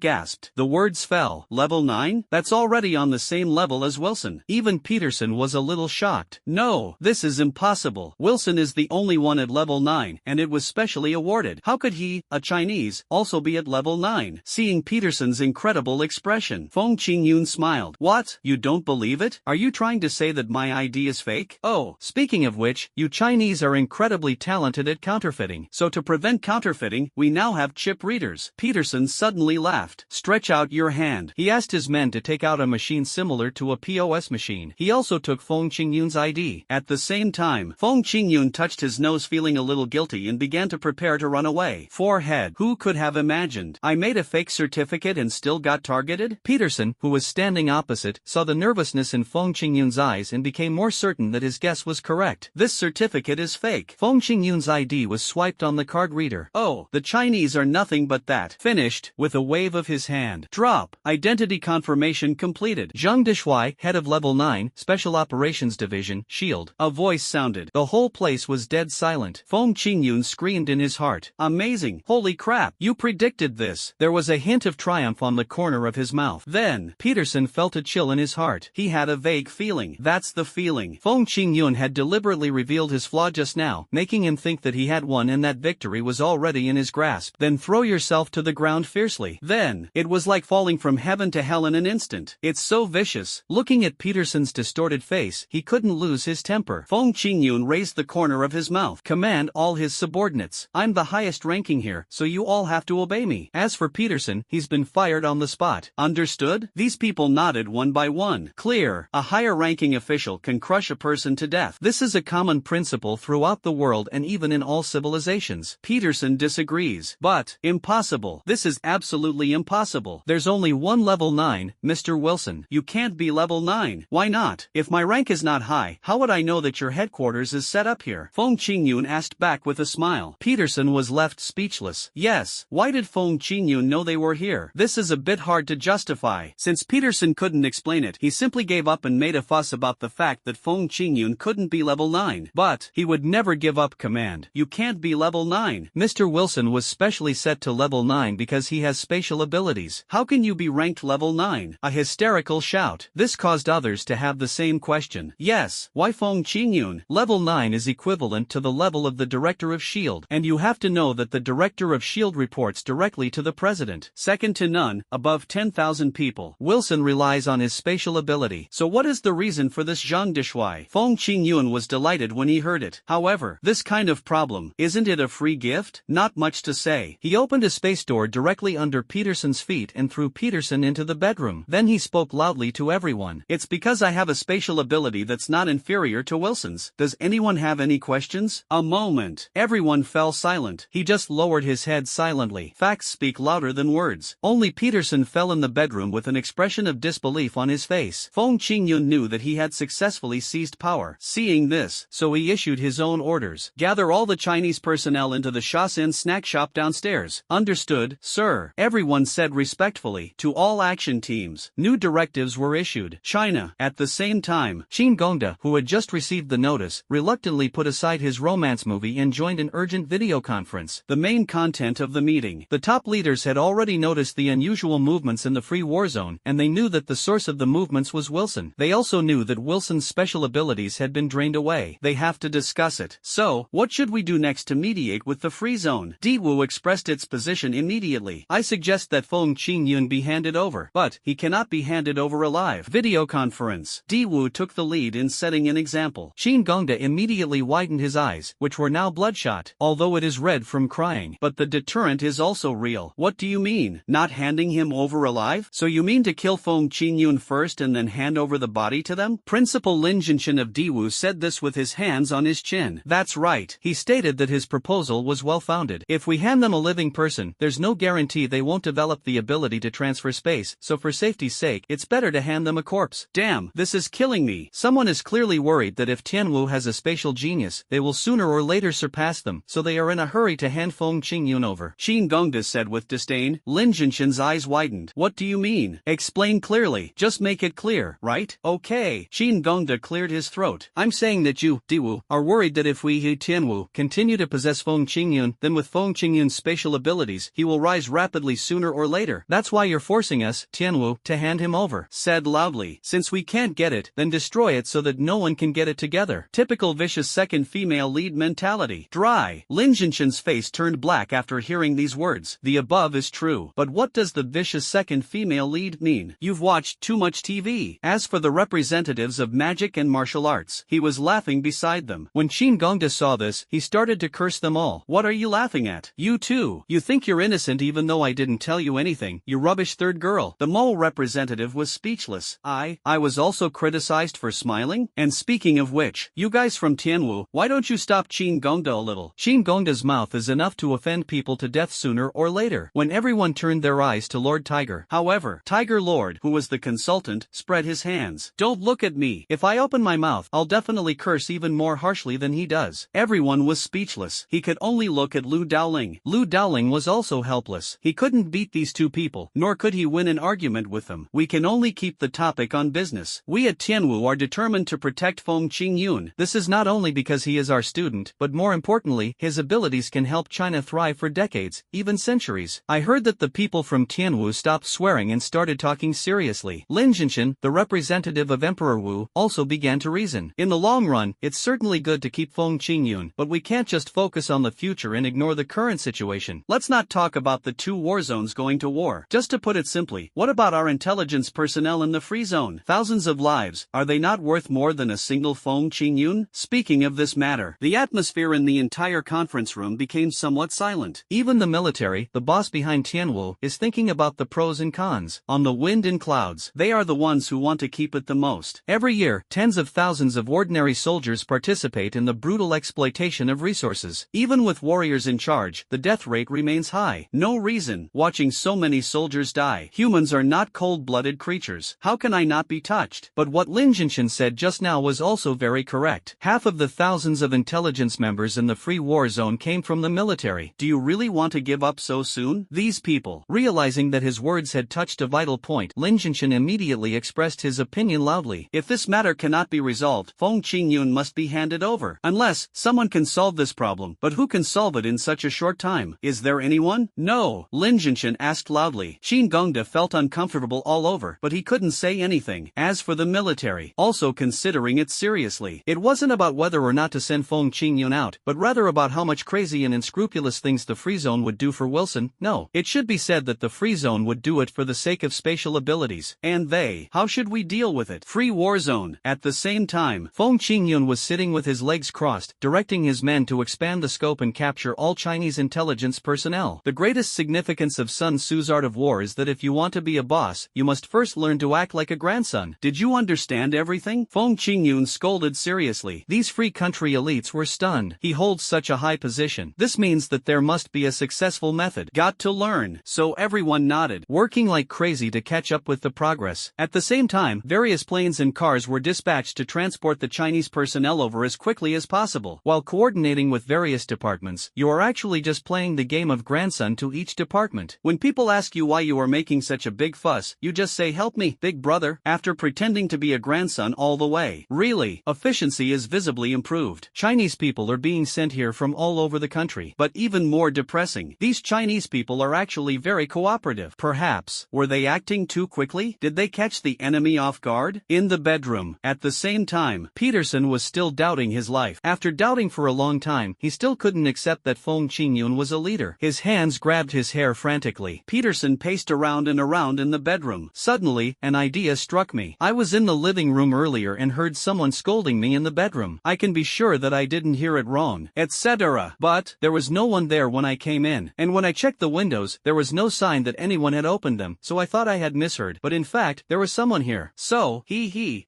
gasped. The words fell. Level 9? That's already on the same level as Wilson. Even Peterson was a little shocked. No, this is impossible. Wilson is the only one at level 9, and it was specially awarded. How could he, a Chinese, also be at level 9? Seeing Peterson's incredible expression, Feng Qingyun smiled. What? You don't believe it? Are you trying to say that my ID is fake? Oh, speaking of which, you Chinese are incredibly talented at counterfeiting. So to prevent counterfeiting, we now have chip readers. Peterson suddenly laughed. Stretch out your hand. He asked his men to take out a machine similar to a POS machine. He also took Feng Qingyun's ID. At the same time, Feng Qingyun touched his nose, feeling a little guilty, and began to prepare to run away. Forehead. Who could have imagined? I made a fake certificate and still got targeted? Peterson, who was standing opposite, saw the nervousness in Feng Qingyun's eyes and became more certain that his guess was correct. This certificate is fake. Feng Qingyun's ID was swiped on the card reader. Oh, the Chinese are nothing but that. Finished, with a wave of his hand. Drop. Identity confirmation completed. Zhang Dishuai, head of Level 9, Special Operations Division, SHIELD. A voice sounded. The whole place was dead silent. Feng Qingyun screamed in his heart. Amazing. Holy crap. You predicted this. There was a hint of triumph on the corner of his mouth. Then, Peterson felt a chill in his heart. He had a vague feeling. That's the feeling. smiling. Feng Qingyun had deliberately revealed his flaw just now, making him think that he had won and that victory was already in his grasp. Then throw yourself to the ground fiercely. Then, it was like falling from heaven to hell in an instant. It's so vicious. Looking at Peterson's distorted face, he couldn't lose his temper. Feng Qingyun raised the corner of his mouth. Command all his subordinates. I'm the highest ranking here, so you all have to obey me. As for Peterson, he's been fired on the spot. Understood? These people nodded one by one. Clear. A higher ranking official can crush a person to death. This is a common principle throughout the world and even in all civilizations. Peterson disagrees. But, impossible. This is absolutely impossible. There's only one level 9, Mr. Wilson. You can't be level 9. Why not? If my rank is not high, how would I know that your headquarters is set up here? Feng Qingyun asked back with a smile. Peterson was left speechless. Yes. Why did Feng Qingyun know they were here? This is a bit hard to justify. Since Peterson couldn't explain it, he simply gave up and made a fuss about the fact that Feng Qingyun couldn't be level 9. But, he would never give up command. You can't be level 9. Mr. Wilson was specially set to level 9 because he has spatial abilities. How can you be ranked level 9? A hysterical shout. This caused others to have the same question. Yes, why Feng Qingyun? Level 9 is equivalent to the level of the Director of S.H.I.E.L.D. And you have to know that the Director of S.H.I.E.L.D. reports directly to the President. Second to none, above 10,000 people. Wilson relies on his spatial ability. So what is the reason for this Zhang Dishui? Feng Qingyun was delighted when he heard it. However, this kind of problem, isn't it a free gift? Not much to say. He opened a space door directly under Peterson's feet and threw Peterson into the bedroom. Then he spoke loudly to everyone. It's because I have a spatial ability that's not inferior to Wilson's. Does anyone have any questions? A moment. Everyone fell silent. He just lowered his head silently. Facts speak louder than words. Only Peterson fell in the bedroom with an expression of disbelief on his face. Feng Qingyun knew that he had successfully seized power. Seeing this, so he issued his own orders. Gather all the Chinese personnel into the Shaoxin snack shop downstairs. Understood, sir. Everyone said respectfully. To all action teams, new directives were issued. China. At the same time, Qin Gongda, who had just received the notice, reluctantly put aside his romance movie and joined an urgent video conference. The main content of the meeting. The top leaders had already noticed the unusual movements in the free war zone, and they knew that the source of the movements was Wilson. They also knew that Wilson's special abilities had been drained away. They have to discuss it. So, what should we do next to mediate with the free zone? Diwu expressed its position immediately. I suggest that Feng Qingyun be handed over. But, he cannot be handed over alive. Video conference. Diwu took the lead in setting an example. Qin Gongda immediately widened his eyes, which were now bloodshot, although it is red from crying. But the deterrent is also real. What do you mean? Not handing him over alive? So you mean to kill Feng Qingyun first and then hand over the body to them? Principal Lin Jinshan of Diwu said this with his hands on his chin. That's right. He stated that his proposal was well-founded. If we hand them a living person, there's no guarantee they won't develop the ability to transfer space, so for safety's sake, it's better to hand them a corpse. Damn, this is killing me. Someone is clearly worried that if Tianwu has a spatial genius, they will sooner or later surpass them, so they are in a hurry to hand Feng Qingyun over. Qin Gongda said with disdain. Lin Jinshan's eyes widened. What do you mean? Explain clearly. Just make it clear, right? Okay. Qin Gongda cleared his throat. I'm saying that you, Diwu, are worried that if we, Tianwu, continue to possess Feng Qingyun, then with Feng Qingyun's spatial abilities, he will rise rapidly sooner or later. That's why you're forcing us, Tianwu, to hand him over. Said loudly. Since we can't get it, then destroy it so that no one can get it together. Typical vicious second female lead mentality. Dry. Lin Jinshan's face turned black after hearing these words. The above is true. But what does the vicious second female lead mean? You've watched too much TV. As for the representatives of magic and martial arts, he was laughing beside them. When Qin Gongda saw this, he started to curse them all. What are you laughing at? You too. You think you're innocent even though I didn't tell you anything, you rubbish third girl. The mole representative was speechless. I was also criticized for smiling? And speaking of which, you guys from Tianwu, why don't you stop Qin Gongda a little? Qin Gongda's mouth is enough to offend people to death sooner or later. When everyone turned their eyes to Lord Tiger. However, Tiger Lord, who was the consultant, spread his hands. Don't look at me. If I open my mouth, I'll definitely curse even more harshly than he does. Everyone was speechless. He could only look at Lu Daoling. Lu Daoling was also helpless. He couldn't beat these two people, nor could he win an argument with them. We can only keep the topic on business. We at Tianwu are determined to protect Feng Qingyun. This is not only because he is our student, but more importantly, his abilities can help China thrive for decades, even centuries. I heard that the people from Tianwu stopped swearing and started talking seriously. Lin Jinshan, the representative of Emperor Wu, also began to reason. In the long run, it's certainly good to keep Feng Qingyun, but we can't just focus on the future and ignore the current situation. Let's not talk about the two war zones going to war. Just to put it simply, what about our intelligence personnel in the free zone? Thousands of lives, are they not worth more than a single Feng Qingyun? Speaking of this matter, the atmosphere in the entire conference room became somewhat silent. Even the military, the boss behind Tianwu, is thinking about the pros and cons. On the wind and clouds, they are the ones who want to keep it the most. Every year, tens of thousands of ordinary soldiers participate in the brutal exploitation of resources. Even with warriors in charge, the death rate remains high. No reason, watching so many soldiers die. Humans are not cold-blooded creatures. How can I not be touched? But what Lin Jinshan said just now was also very correct. Half of the thousands of intelligence members in the free war zone came from the military. Do you really want to give up so soon? These people. Realizing that his words had touched a vital point, Lin Jinshan immediately expressed his opinion loudly. If this matter cannot be resolved, Feng Qingyun must be handed over. Unless, someone can solve this problem. But who can solve it in such a short time? Is there anyone? No, Lin Jinshan asked loudly. Qin Gongda felt uncomfortable all over, but he couldn't say anything. As for the military, also considering it seriously, it wasn't about whether or not to send Feng Qingyun out, but rather about how much crazy and unscrupulous things the free zone would do for Wilson. No, it should be said that the free zone would do it for the sake of spatial abilities. And how should we deal with it? Free war zone. At the same time, Feng Qingyun was sitting with his legs crossed, directing his men to expand the scope and capture all Chinese intelligence personnel. The greatest significance of Sun Tzu's art of war is that if you want to be a boss, you must first learn to act like a grandson. Did you understand everything? Feng Qingyun scolded seriously. These free country elites were stunned. He holds such a high position. This means that there must be a successful method. Got to learn. So everyone nodded, working like crazy to catch up with the progress. At the same time, various planes and cars were dispatched to transport the Chinese personnel over as quickly as possible. While coordinating with various departments, you are actually just playing the game of grandson to each department. When people ask you why you are making such a big fuss, you just say, "Help me, big brother," after pretending to be a grandson all the way. Really, efficiency is visibly improved. Chinese people are being sent here from all over the country. But even more depressing, these Chinese people are actually very cooperative. Perhaps, were they acting too quickly? Did they catch the enemy off guard? In the bedroom, at the same time, Peterson was still doubting his life. After doubting for a long time, he still couldn't accept that Feng Qingyun was a leader. His hands grabbed his hair frantically. Peterson paced around and around in the bedroom. Suddenly, an idea struck me. I was in the living room earlier and heard someone scolding me in the bedroom. I can be sure that I didn't hear it wrong, etc. But there was no one there when I came in, and when I checked the windows, there was no sign that anyone had opened them, so I thought I had misheard, but in fact, there was someone here. So,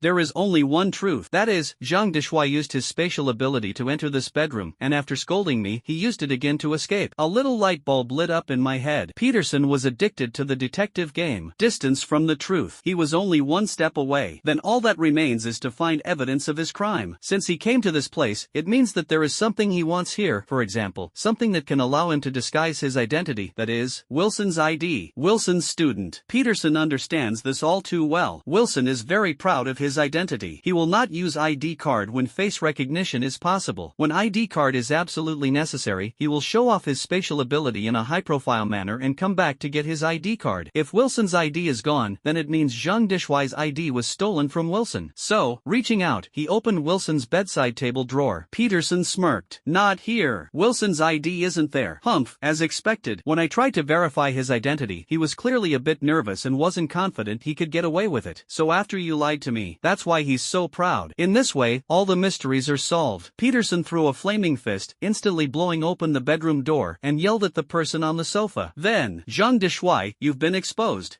there is only one truth. That is, Zhang Dishui used his spatial ability to enter this bedroom, and after scolding me, he used it again to escape. A little light bulb lit up in my head. Peterson was addicted to the detective game. Distance from the truth. He was only one step away. Then all that remains is to find evidence of his crime. Since he came to this place, it means that there is something he wants here, for example, something that can allow him to disguise his identity, that is, Wilson's ID. Wilson's student. Peterson understands this all too well. Wilson is very proud of his identity. He will not use ID card when face recognition is possible. When ID card is absolutely necessary, he will show off his spatial ability in a high-profile manner and come back to get his ID card. If Wilson's ID is gone, then it means Zhang Dishui's ID was stolen from Wilson. So, reaching out, he opened Wilson's bedside table drawer. Peterson smirked. Not here. Wilson's ID isn't there. Humph, as expected. When I tried to verify his identity, he was clearly a bit nervous and wasn't confident he could get away with it. So after you lied to me, that's why he's so proud. In this way, all the mysteries are solved. Peterson threw a flaming fist, instantly blowing open the bedroom door, and yelled at the person on the sofa. Then, Zhang Dishui, you've been exposed.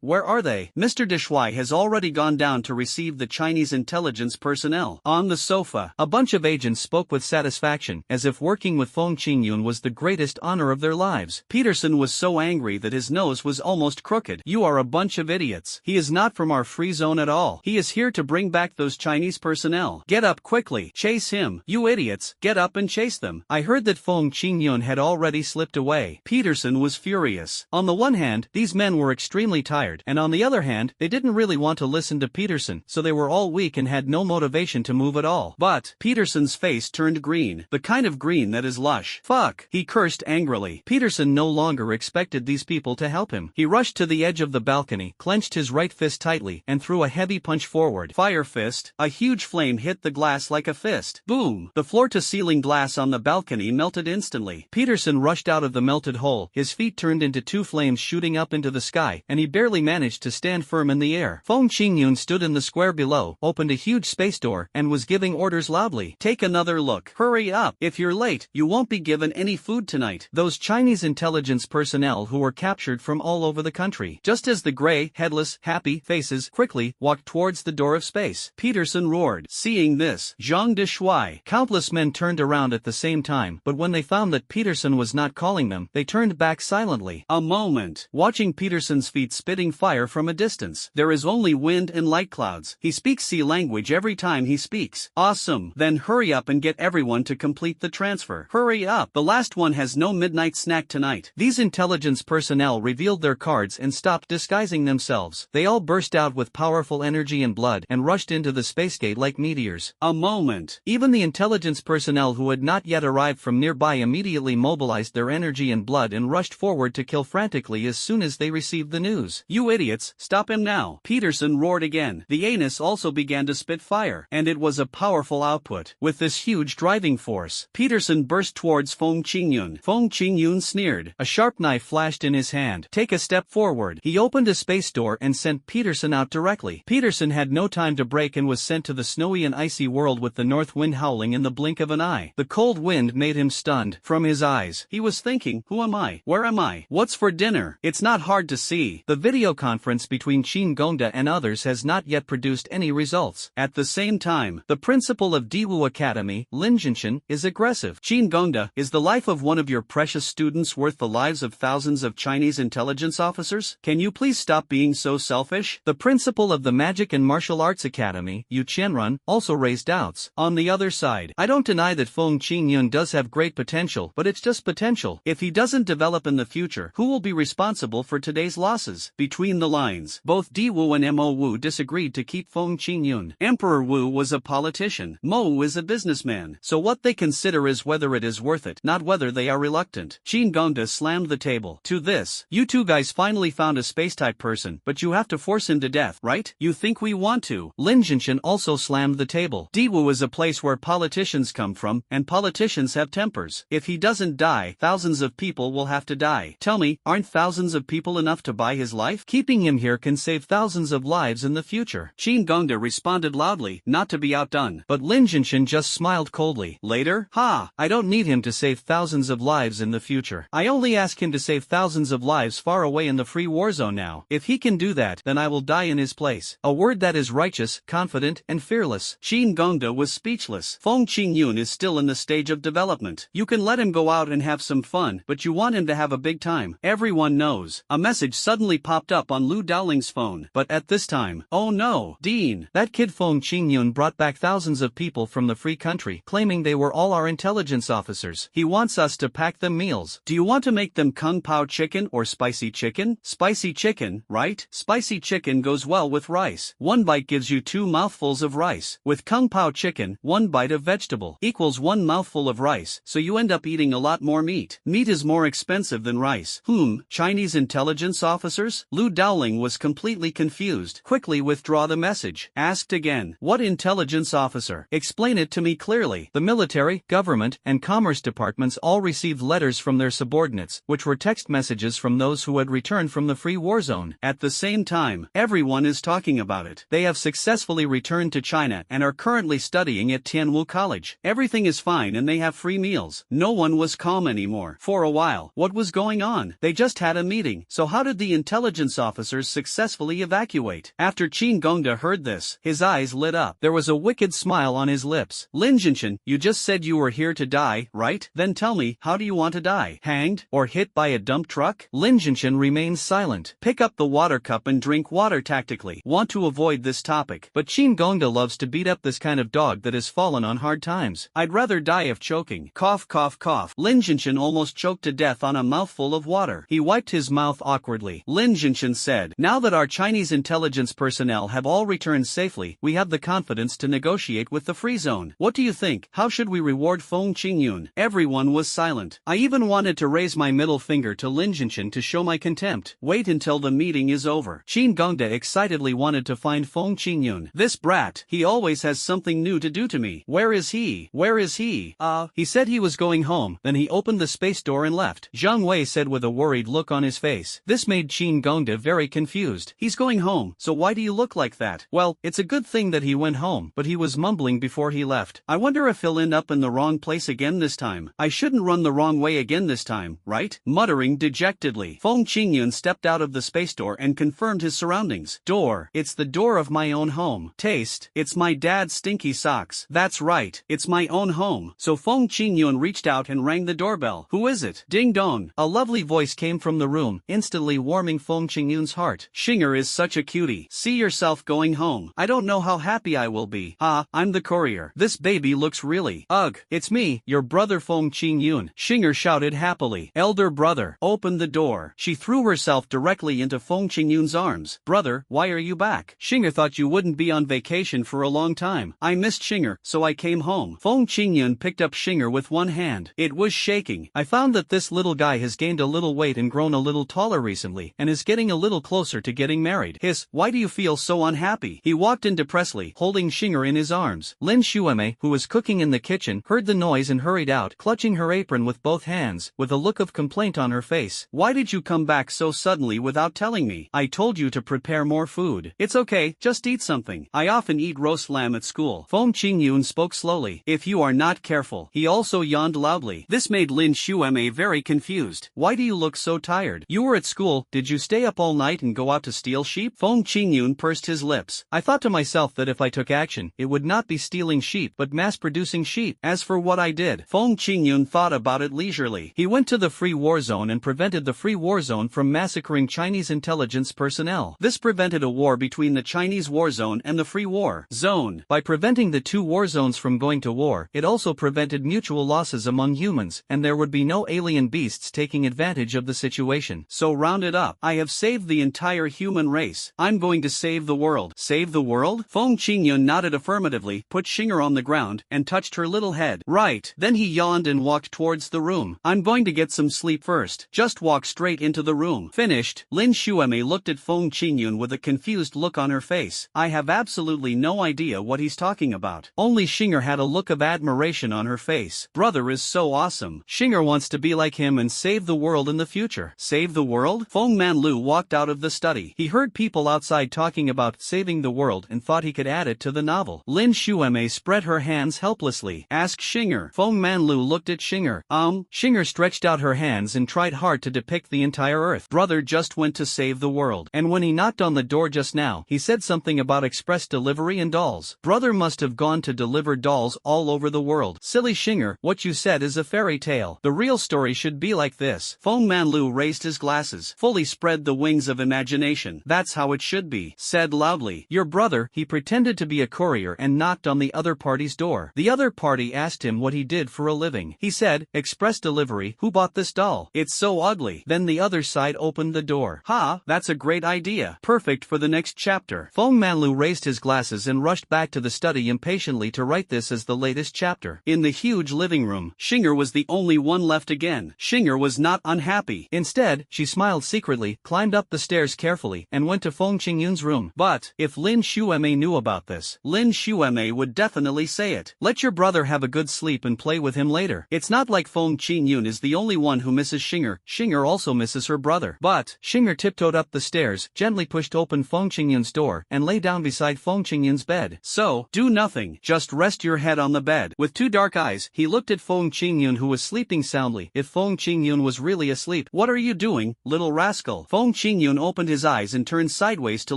Where are they? Mr. Dishui has already gone down to receive the Chinese intelligence personnel. On the sofa, a bunch of agents spoke with satisfaction, as if working with Feng Qingyun was the greatest honor of their lives. Peterson was so angry that his nose was almost crooked. You are a bunch of idiots. He is not from our free zone at all. He is here to bring back those Chinese personnel. Get up quickly. Chase him. You idiots, get up and chase them. I heard that Feng Qingyun had already slipped away. Peterson was furious. On the one hand, these men were extremely tired, and on the other hand, they didn't really want to listen to Peterson, so they were all weak and had no motivation to move at all. But, Peterson's face turned green. The kind of green that is lush. Fuck, he cursed angrily. Peterson no longer expected these people to help him. He rushed to the edge of the balcony, clenched his right fist tightly, and threw a heavy punch forward. roared. Fire fist. A huge flame hit the glass like a fist. Boom! The floor-to-ceiling glass on the balcony melted instantly. Peterson rushed out of the melted hole, his feet turned into two flames shooting up into the sky, and he barely managed to stand firm in the air. Feng Qingyun stood in the square below, opened a huge space door, and was giving orders loudly. Take another look. Hurry up. If you're late, you won't be given any food tonight. Those Chinese intelligence personnel who were captured from all over the country. Just as the gray, headless, happy faces quickly walked towards the door of space, Peterson roared. Seeing this, Zhang de Shuai. Countless men turned around at the same time, but when they found that Peterson was not calling them, they turned back silently. A moment. Watching Peterson's feet spitting fire from a distance. There is only wind and light clouds. He speaks sea language every time he speaks. Awesome. Then hurry up and get everyone to complete the transfer. Hurry up. The last one has no midnight snack tonight. These intelligence personnel revealed their cards and stopped disguising themselves. They all burst out with powerful energy and blood and rushed into the space gate like meteors. A moment. Even the intelligence personnel who had not yet arrived from nearby immediately mobilized their energy and blood and rushed forward to kill frantically as soon as they received the news. You idiots, stop him now. Peterson roared again. The anus also began to spit fire, and it was a powerful output. With this huge driving force, Peterson burst towards Feng Qingyun. Feng Qingyun sneered. A sharp knife flashed in his hand. Take a step forward. He opened a space door and sent Peterson out directly. Peterson had no time to break and was sent to the snowy and icy world with the north wind howling in the blink of an eye. The cold wind made him stunned. From his eyes, he was thinking, who am I? Where am I? What's for dinner? It's not hard to see. The video conference between Qin Gongda and others has not yet produced any results. At the same time, the principal of Diwu Academy, Lin Jinshan, is aggressive. Qin Gongda, is the life of one of your precious students worth the lives of thousands of Chinese intelligence officers? Can you please stop being so selfish? The principal of the Magic and Martial Arts Academy, Yu Qianrun, also raised doubts. On the other side, I don't deny that Feng Qingyun does have great potential, but it's just potential. If he doesn't develop in the future, who will be responsible for today's losses? Between the lines, both Di Wu and Mo Wu disagreed to keep Feng Qingyun. Emperor Wu was a politician. Mo is a businessman. So what they consider is whether it is worth it, not whether they are reluctant. Qin Gongda slammed the table. To this, you two guys finally found a space-type person, but you have to force him to death, right? You think we want to? Lin Jinshan also slammed the table. Diwu is a place where politicians come from, and politicians have tempers. If he doesn't die, thousands of people will have to die. Tell me, aren't thousands of people enough to buy his life? Keeping him here can save thousands of lives in the future. Qin Gongda responded loudly, not to be outdone. But Lin Jinshan just smiled coldly. Later? Ha! I don't need him to save thousands of lives in the future. I only ask him to save thousands of lives far away in the free war zone now. If he can do that, then I will die in his place. A word that is righteous, confident, and fearless. Qin Gongda was speechless. Feng Qingyun is still in the stage of development. You can let him go out and have some fun, but you want him to have a big time. Everyone knows. A message suddenly popped up on Lu Daoling's phone. But at this time, oh no, Dean, that kid Feng Qingyun brought back thousands of people from the free country, claiming they were all our intelligence officers. He wants us to pack them meals. Do you want to make them Kung Pao chicken or spicy chicken? Spicy chicken, right? Spicy chicken goes well with rice. One bite gives you 2 mouthfuls of rice. With Kung Pao chicken, 1 bite of vegetable equals 1 mouthful of rice, so you end up eating a lot more meat. Meat is more expensive than rice. Chinese intelligence officers? Lu Daoling was completely confused. Quickly withdraw the message. Asked again. What intelligence officer? Explain it to me clearly. The military, government, and commerce departments all received letters from their subordinates, which were text messages from those who had returned from the free war zone. At the same time, everyone is talking about it. They have successfully returned to China and are currently studying at Tianwu College. Everything is fine and they have free meals. No one was calm anymore. For a while, what was going on? They just had a meeting. So how did the intelligence officers successfully evacuate? After Qin Gongda heard this, his eyes lit up. There was a wicked smile on his lips. Lin Jinshan, you just said you were here to die, right? Then tell me, how do you want to die? Hanged? Or hit by a dump truck? Lin Jinshan remained silent. Pick up the water cup and drink water tactically. Want to avoid this topic. But Qin Gongda loves to beat up this kind of dog that has fallen on hard times. I'd rather die of choking. Cough cough cough. Lin Jinshan almost choked to death on a mouthful of water. He wiped his mouth awkwardly. Lin Jinshan said, now that our Chinese intelligence personnel have all returned safely, we have the confidence to negotiate with the free zone. What do you think? How should we reward Feng Qingyun? Everyone was silent. I even wanted to raise my middle finger to Lin Jinshan to show my contempt. Wait until the meeting is over. Qin Gongda excitedly wanted to find Feng Qingyun. This brat, he always has something new to do to me. Where is he? Where is he? He said he was going home, then he opened the space door and left. Zhang Wei said with a worried look on his face. This made Qin Gongda very confused. He's going home, so why do you look like that? Well, it's a good thing that he went home, but he was mumbling before he left. I wonder if he'll end up in the wrong place again this time. I shouldn't run the wrong way again this time, right? Muttering dejectedly, Feng Qingyun stepped out of the space door and confirmed his surroundings. Door. It's the door of my own home. Taste. It's my dad's stinky socks. That's right. It's my own home. So Feng Qingyun reached out and rang the doorbell. Who is it? Ding dong. A lovely voice came from the room, instantly warming Feng Qingyun's heart. Xinger is such a cutie. See yourself going home. I don't know how happy I will be. I'm the courier. This baby looks really. Ugh. It's me, your brother Feng Qingyun. Xinger shouted happily. Elder brother, open the door. She threw herself directly into Feng Qingyun's arms. Brother, why are you back? Xinger thought you wouldn't be on vacation for a long time. I missed Xinger, so I came home. Feng Qingyun picked up Xinger with one hand. It was shaking. I found that this little guy has gained a little weight and grown a little taller recently, and is getting a little closer to getting married. Why do you feel so unhappy? He walked in depressedly, holding Xinger in his arms. Lin Xueme, who was cooking in the kitchen, heard the noise and hurried out, clutching her apron with both hands, with a look of complaint on her face. Why did you come back so suddenly without telling me? I told you to prepare more food. It's okay, just eat something. I often eat roast lamb at school. Feng Qingyun spoke slowly. If you are not careful. He also yawned loudly. This made Lin Xueme very confused. Why do you look so tired? You were at school, did you stay up all night and go out to steal sheep? Feng Qingyun pursed his lips. I thought to myself that if I took action, it would not be stealing sheep but mass-producing sheep. As for what I did, Feng Qingyun thought about it leisurely. He went to the free war zone and prevented the free war zone from massacring Chinese intelligence personnel. This prevented a war between the Chinese war zone and the free war zone. By preventing the two war zones from going to war, it also prevented mutual losses among humans, and there would be no alien beasts taking advantage of the situation. So round it up. I have saved the entire human race. I'm going to save the world. Save the world? Feng Qingyun nodded affirmatively, put Xinger on the ground, and touched her little head. Right. Then he yawned and walked towards the room. I'm going to get some sleep first. Just walk straight into the room. Finished. Lin Xueme looked at Feng Qingyun with a confused look on her face. I have absolutely no idea what he's talking about. Only Xinger had a look of admiration on her face. Brother is so awesome. Xinger wants to be like him and save the world in the future. Save the world? Feng Manlu walked out of the study. He heard people outside talking about saving the world and thought he could add it to the novel. Lin Xueme spread her hands helplessly. Ask Xinger. Feng Manlu looked at Xinger. Xinger stretched out her hands and tried hard to depict the entire earth. Brother just went to save the world. And when he knocked on the door just now, he said something about express delivery and dolls. Brother must have gone to deliver dolls all over the world. Silly Xinger, what you said is a fairy tale. The real story should be like this. Feng Manlu raised his glasses, fully spread the wings of imagination. That's how it should be. Said loudly. Your brother, he pretended to be a courier and knocked on the other party's door. The other party asked him what he did for a living. He said, express delivery. Who bought this doll? It's so ugly. Then the other side opened the door. That's a great idea. Perfect for the next chapter. Feng Manlu raised his glasses and rushed back to the study impatiently to write this as the latest chapter. In the huge living room, Xinger was the only one left again. Xinger was not unhappy. Instead, she smiled secretly, climbed up the stairs carefully, and went to Feng Qingyun's room. But, if Lin Xueme knew about this, Lin Xueme would definitely say it. Let your brother have a good sleep and play with him later. It's not like Feng Qingyun is the only one who misses Xinger. Xinger also misses her brother. But, Xinger tiptoed up the stairs, gently pushed open Feng Qingyun's door, and lay down beside Feng Qingyun's bed. So, do nothing. Just rest your head on the bed. With two dark eyes, he looked at Feng Qingyun who was sleeping soundly. If Feng Qingyun was really asleep, what are you doing, little rascal? Feng Qingyun opened his eyes and turned sideways to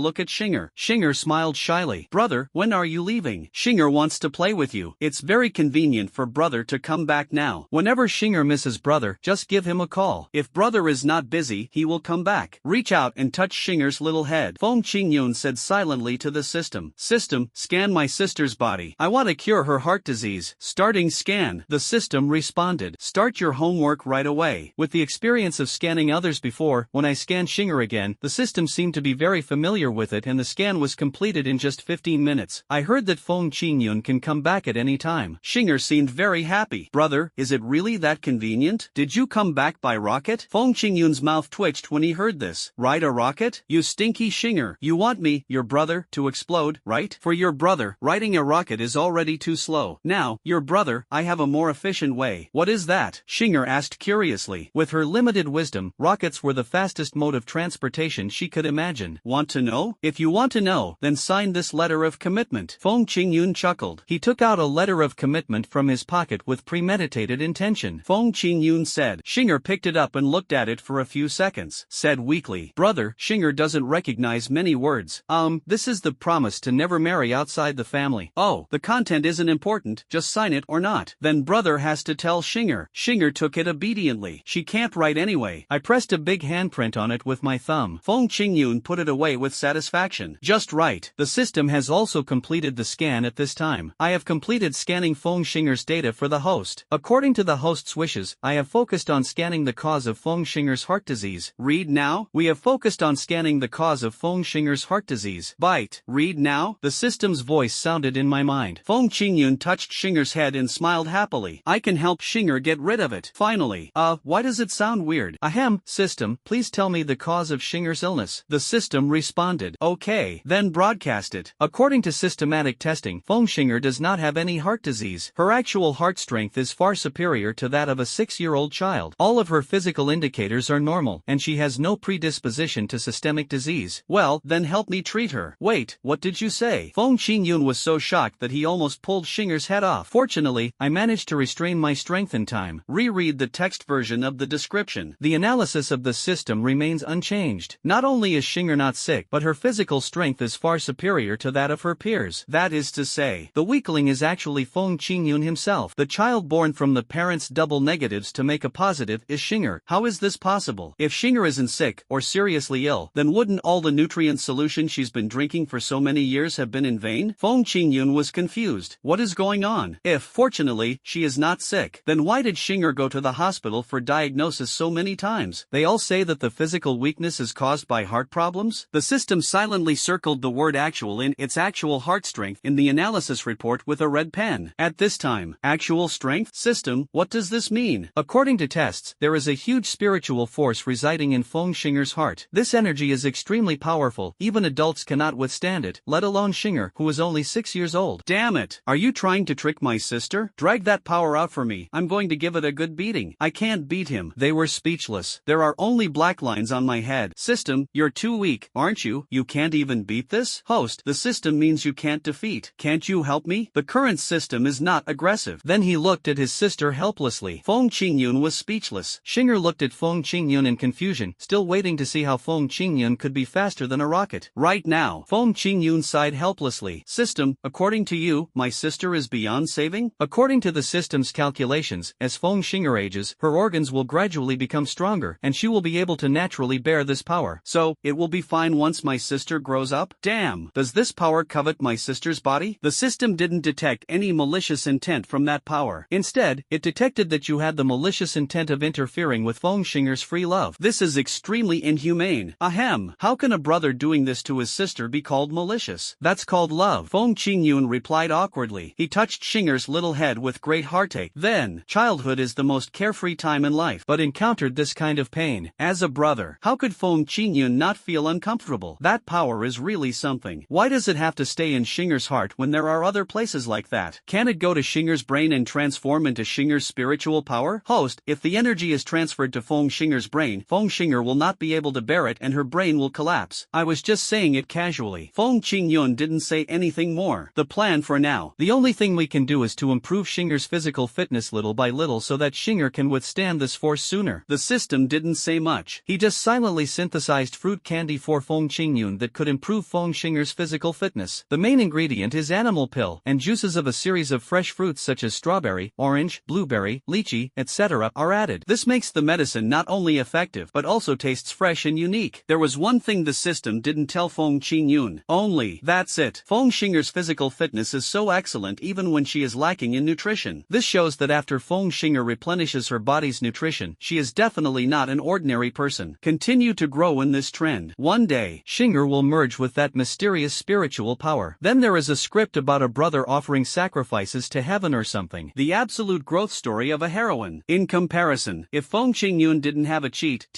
look at Xinger. Xinger smiled shyly. Brother, when are you leaving? Xinger wants to play with you. It's very convenient for brother to come back now. Whenever Xinger misses brother, just give him a call. If brother is not busy, he will come back. Reach out and touch Xinger's little head. Feng Qingyun said silently to the system. System, scan my sister's body. I want to cure her heart disease. Starting scan. The system responded. Start your homework right away. With the experience of scanning others before, when I scanned Xinger again, the system seemed to be very familiar with it and the scan was completed in just 15 minutes. I heard that Feng Qingyun can come back at any time. Xinger seemed very happy. Brother, is it really that convenient? Did you come back by rocket? Feng Qingyun's mouth twitched when he heard this. Ride a rocket? You stinky Xinger. You want me, your brother, brother to explode, right? For your brother, riding a rocket is already too slow. Now, your brother, I have a more efficient way. What is that? Xinger asked curiously. With her limited wisdom, rockets were the fastest mode of transportation she could imagine. Want to know? If you want to know, then sign this letter of commitment. Feng Qingyun chuckled. He took out a letter of commitment from his pocket with premeditated intention. Feng Qingyun said. Xinger picked it up and looked at it for a few seconds. Said weakly, brother, Xinger doesn't recognize many words. This is the promise to never marry outside the family. Oh, the content isn't important, just sign it or not. Then brother has to tell Xinger. Xinger took it obediently. She can't write anyway. I pressed a big handprint on it with my thumb. Feng Qingyun put it away with satisfaction. Just right. The system has also completed the scan at this time. I have completed scanning Feng Xinger's data for the host. According to the host's wishes, I have focused on scanning the cause of Feng Xinger's heart disease. Read now. We have focused on scanning the cause of Feng Xinger's heart disease. Byte. Read now. The system's voice sounded in my mind. Feng Qingyun touched Xinger's head and smiled happily. I can help Xinger get rid of it. Finally. Why does it sound weird? Ahem. System, please tell me the cause of Xinger's illness. The system responded. Okay. Then broadcast it. According to systematic testing, Feng Xinger does not have any heart disease. Her actual heart strength is far superior to that of a 6-year-old child. All of her physical indicators are normal, and she has no predisposition to systemic disease. Well, then help me treat her. Wait, what did you say? Feng Qingyun was so shocked that he almost pulled Xinger's head off. Fortunately, I managed to restrain my strength in time. Reread the text version of the description. The analysis of the system remains unchanged. Not only is Xinger not sick, but her physical strength is far superior to that of her peers. That is to say, the weakling is actually Feng Qingyun himself. The child born from the parents' double negatives to make a positive is Xinger. How is this possible? If Xinger isn't sick or seriously ill, then wouldn't all the nutrient solution she's been drinking for so many years have been in vain? Feng Qingyun was confused. What is going on? If, fortunately, she is not sick, then why did Xinger go to the hospital for diagnosis so many times? They all say that the physical weakness is caused by heart problems? The system silently circled the word actual in its actual heart strength in the analysis report with a red pen. At this time, actual strength? System, what does this mean? According to tests, there is a huge spiritual force residing in Feng Xinger's heart. This energy is extremely powerful. Even adults cannot withstand it, let alone Xinger, who is only 6 years old. Damn it! Are you trying to trick my sister? Drag that power out for me. I'm going to give it a good beating. I can't beat him. They were speechless. There are only black lines on my head. System, you're too weak, aren't you? You can't even beat this? Host, the system means you can't defeat. Can't you help me? The current system is not aggressive. Then he looked at his sister helplessly. Feng Qingyun was speechless. Xinger looked at Feng Qingyun in confusion, still waiting to see how Feng Qingyun could be faster than a rocket. Right now, Feng Qingyun sighed helplessly. System, according to you, my sister is beyond saving? According to the system's calculations, as Feng Xinger ages, her organs will gradually become stronger, and she will be able to naturally bear this power. So, it will be fine once my sister grows up? Damn! Does this power covet my sister's body? The system didn't detect any malicious intent from that power. Instead, it detected that you had the malicious intent of interfering with Feng Xinger's free love. This is extremely inhumane. Ahem. How can a brother doing this to his sister be called malicious? That's called love. Feng Qingyun replied awkwardly. He touched Xinger's little head with great heartache. Then, childhood is the most carefree time in life, but encountered this kind of pain. As a brother, how could Feng Qingyun not feel uncomfortable? That power is really something. Why does it have to stay in Xinger's heart when there are other places like that? Can it go to Xinger's brain and transform into Xinger's spiritual power? Host, if the energy is transferred to Feng Xinger's brain, Feng Xinger will not be able to bear it and her brain will collapse. I was just saying it casually. Feng Qingyun didn't say anything more. The plan for now. The only thing we can do is to improve Xinger's physical fitness little by little so that Xinger can withstand this force sooner. The system didn't say much. He just silently synthesized fruit candy for Feng Qingyun that could improve Feng Xinger's physical fitness. The main ingredient is animal pill, and juices of a series of fresh fruits such as strawberry, orange, blueberry, lychee, etc. are added. This makes the medicine not only effective but also tastes fresh and unique. There was one thing the system didn't tell Feng Qingyun. Only, that's it. Feng Xinger's physical fitness is so excellent even when she is lacking in nutrition. This shows that after Feng Xinger replenishes her body's nutrition, she is definitely not an ordinary person. Continue to grow in this trend. One day, Xinger will merge with that mysterious spiritual power. Then there is a script about a brother offering sacrifices to heaven or something. The absolute growth story of a heroine. In comparison, if Feng Qingyun didn't have a cheat,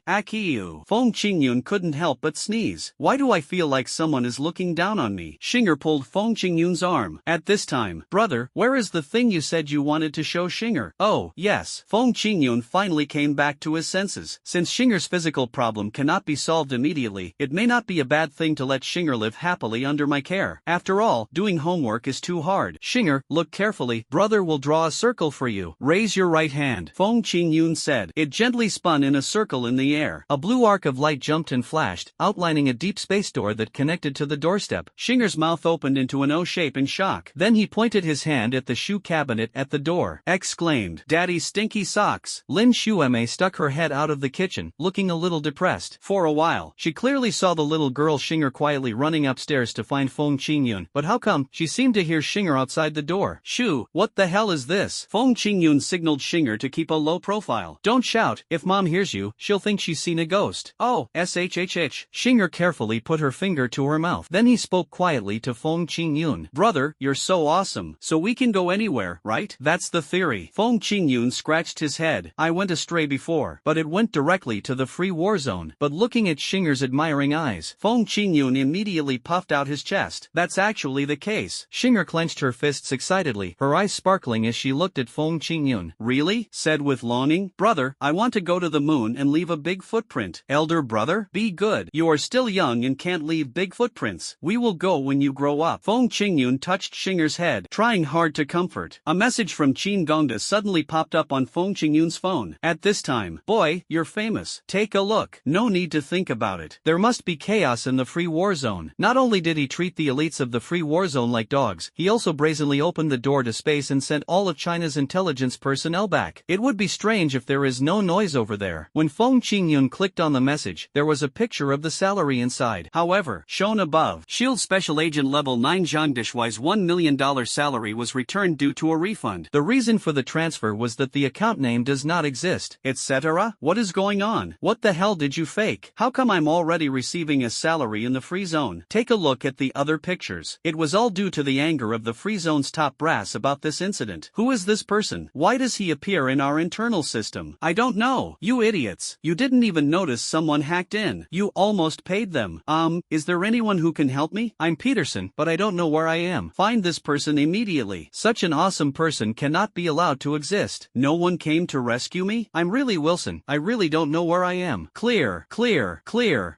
Akiyu, Feng Qingyun couldn't help but sneeze. Why do I feel like someone is looking down on me? Shinger pulled Feng Qingyun's arm. At this time, brother, where is the thing you said you wanted to show Shinger? Oh, yes. Feng Qingyun finally came back to his senses. Since Shinger's physical problem cannot be solved immediately, it may not be a bad thing to let Shinger live happily under my care. After all, doing homework is too hard. Shinger, look carefully. Brother will draw a circle for you. Raise your right hand, Feng Qingyun said. It gently spun in a circle in the air. A blue arc of light jumped and flashed, outlining a deep space door that connected to the doorstep. Shinger's mouth opened into an O shape in shock. Then he pointed his hand at the shoe cabinet at the door. Exclaimed, "Daddy's stinky socks." Lin Shueme stuck her head out of the kitchen, looking a little depressed. For a while, she clearly saw the little girl Shinger quietly running upstairs to find Feng Qingyun. But how come? She seemed to hear Shinger outside the door. Shoo, what the hell is this? Feng Qingyun signaled Shinger to keep a low profile. Don't shout. If mom hears you, she'll think she's seen a ghost. Oh, shhh. Shinger carefully put her finger to her mouth. Then he spoke quietly to Feng Qingyun. Brother, you're so awesome. So we can go anywhere, right? That's the theory. Feng Qingyun scratched his head. I went astray before, but it went directly to the free war zone. But looking at Shinger's admiring eyes, Feng Qingyun immediately puffed out his chest. That's actually the case. Shinger clenched her fists excitedly, her eyes sparkling as she looked at Feng Qingyun. Really? Said with longing. Brother, I want to go to the moon and leave a big footprint. Elder brother, be good. You are still young and can't leave big footprints. We will go when you grow up. Feng Qingyun touched Shinger's head, trying hard to comfort. A message from Qin Gongda suddenly popped up on Feng Qingyun's phone. At this time, boy, you're famous. Take a look. No need to think about it. There must be chaos in the free war zone. Not only did he treat the elites of the free war zone like dogs, he also brazenly opened the door to space and sent all of China's intelligence personnel back. It would be strange if there is no noise over there. When Feng Qingyun clicked on the message, there was a picture of the salary inside. However, shown above, SHIELD Special Agent Level 9 Zhang Dishwai's $1 million salary was returned due to a refund. The reason for the transfer was that the account name does not exist, etc. What is going on? What the hell did you fake? How come I'm already receiving a salary in the free zone? Take a look at the other pictures. It was all due to the anger of the free zone's top brass about this incident. Who is this person? Why does he appear in our internal system? I don't know. You idiots. You didn't even notice someone hacked in. You almost paid them. Is there anyone who can help me? I'm Peterson, but I don't know where I am. Find this person immediately. Such an awesome person cannot be allowed to exist. No one came to rescue me? I'm really Wilson. I really don't know where I am. Clear.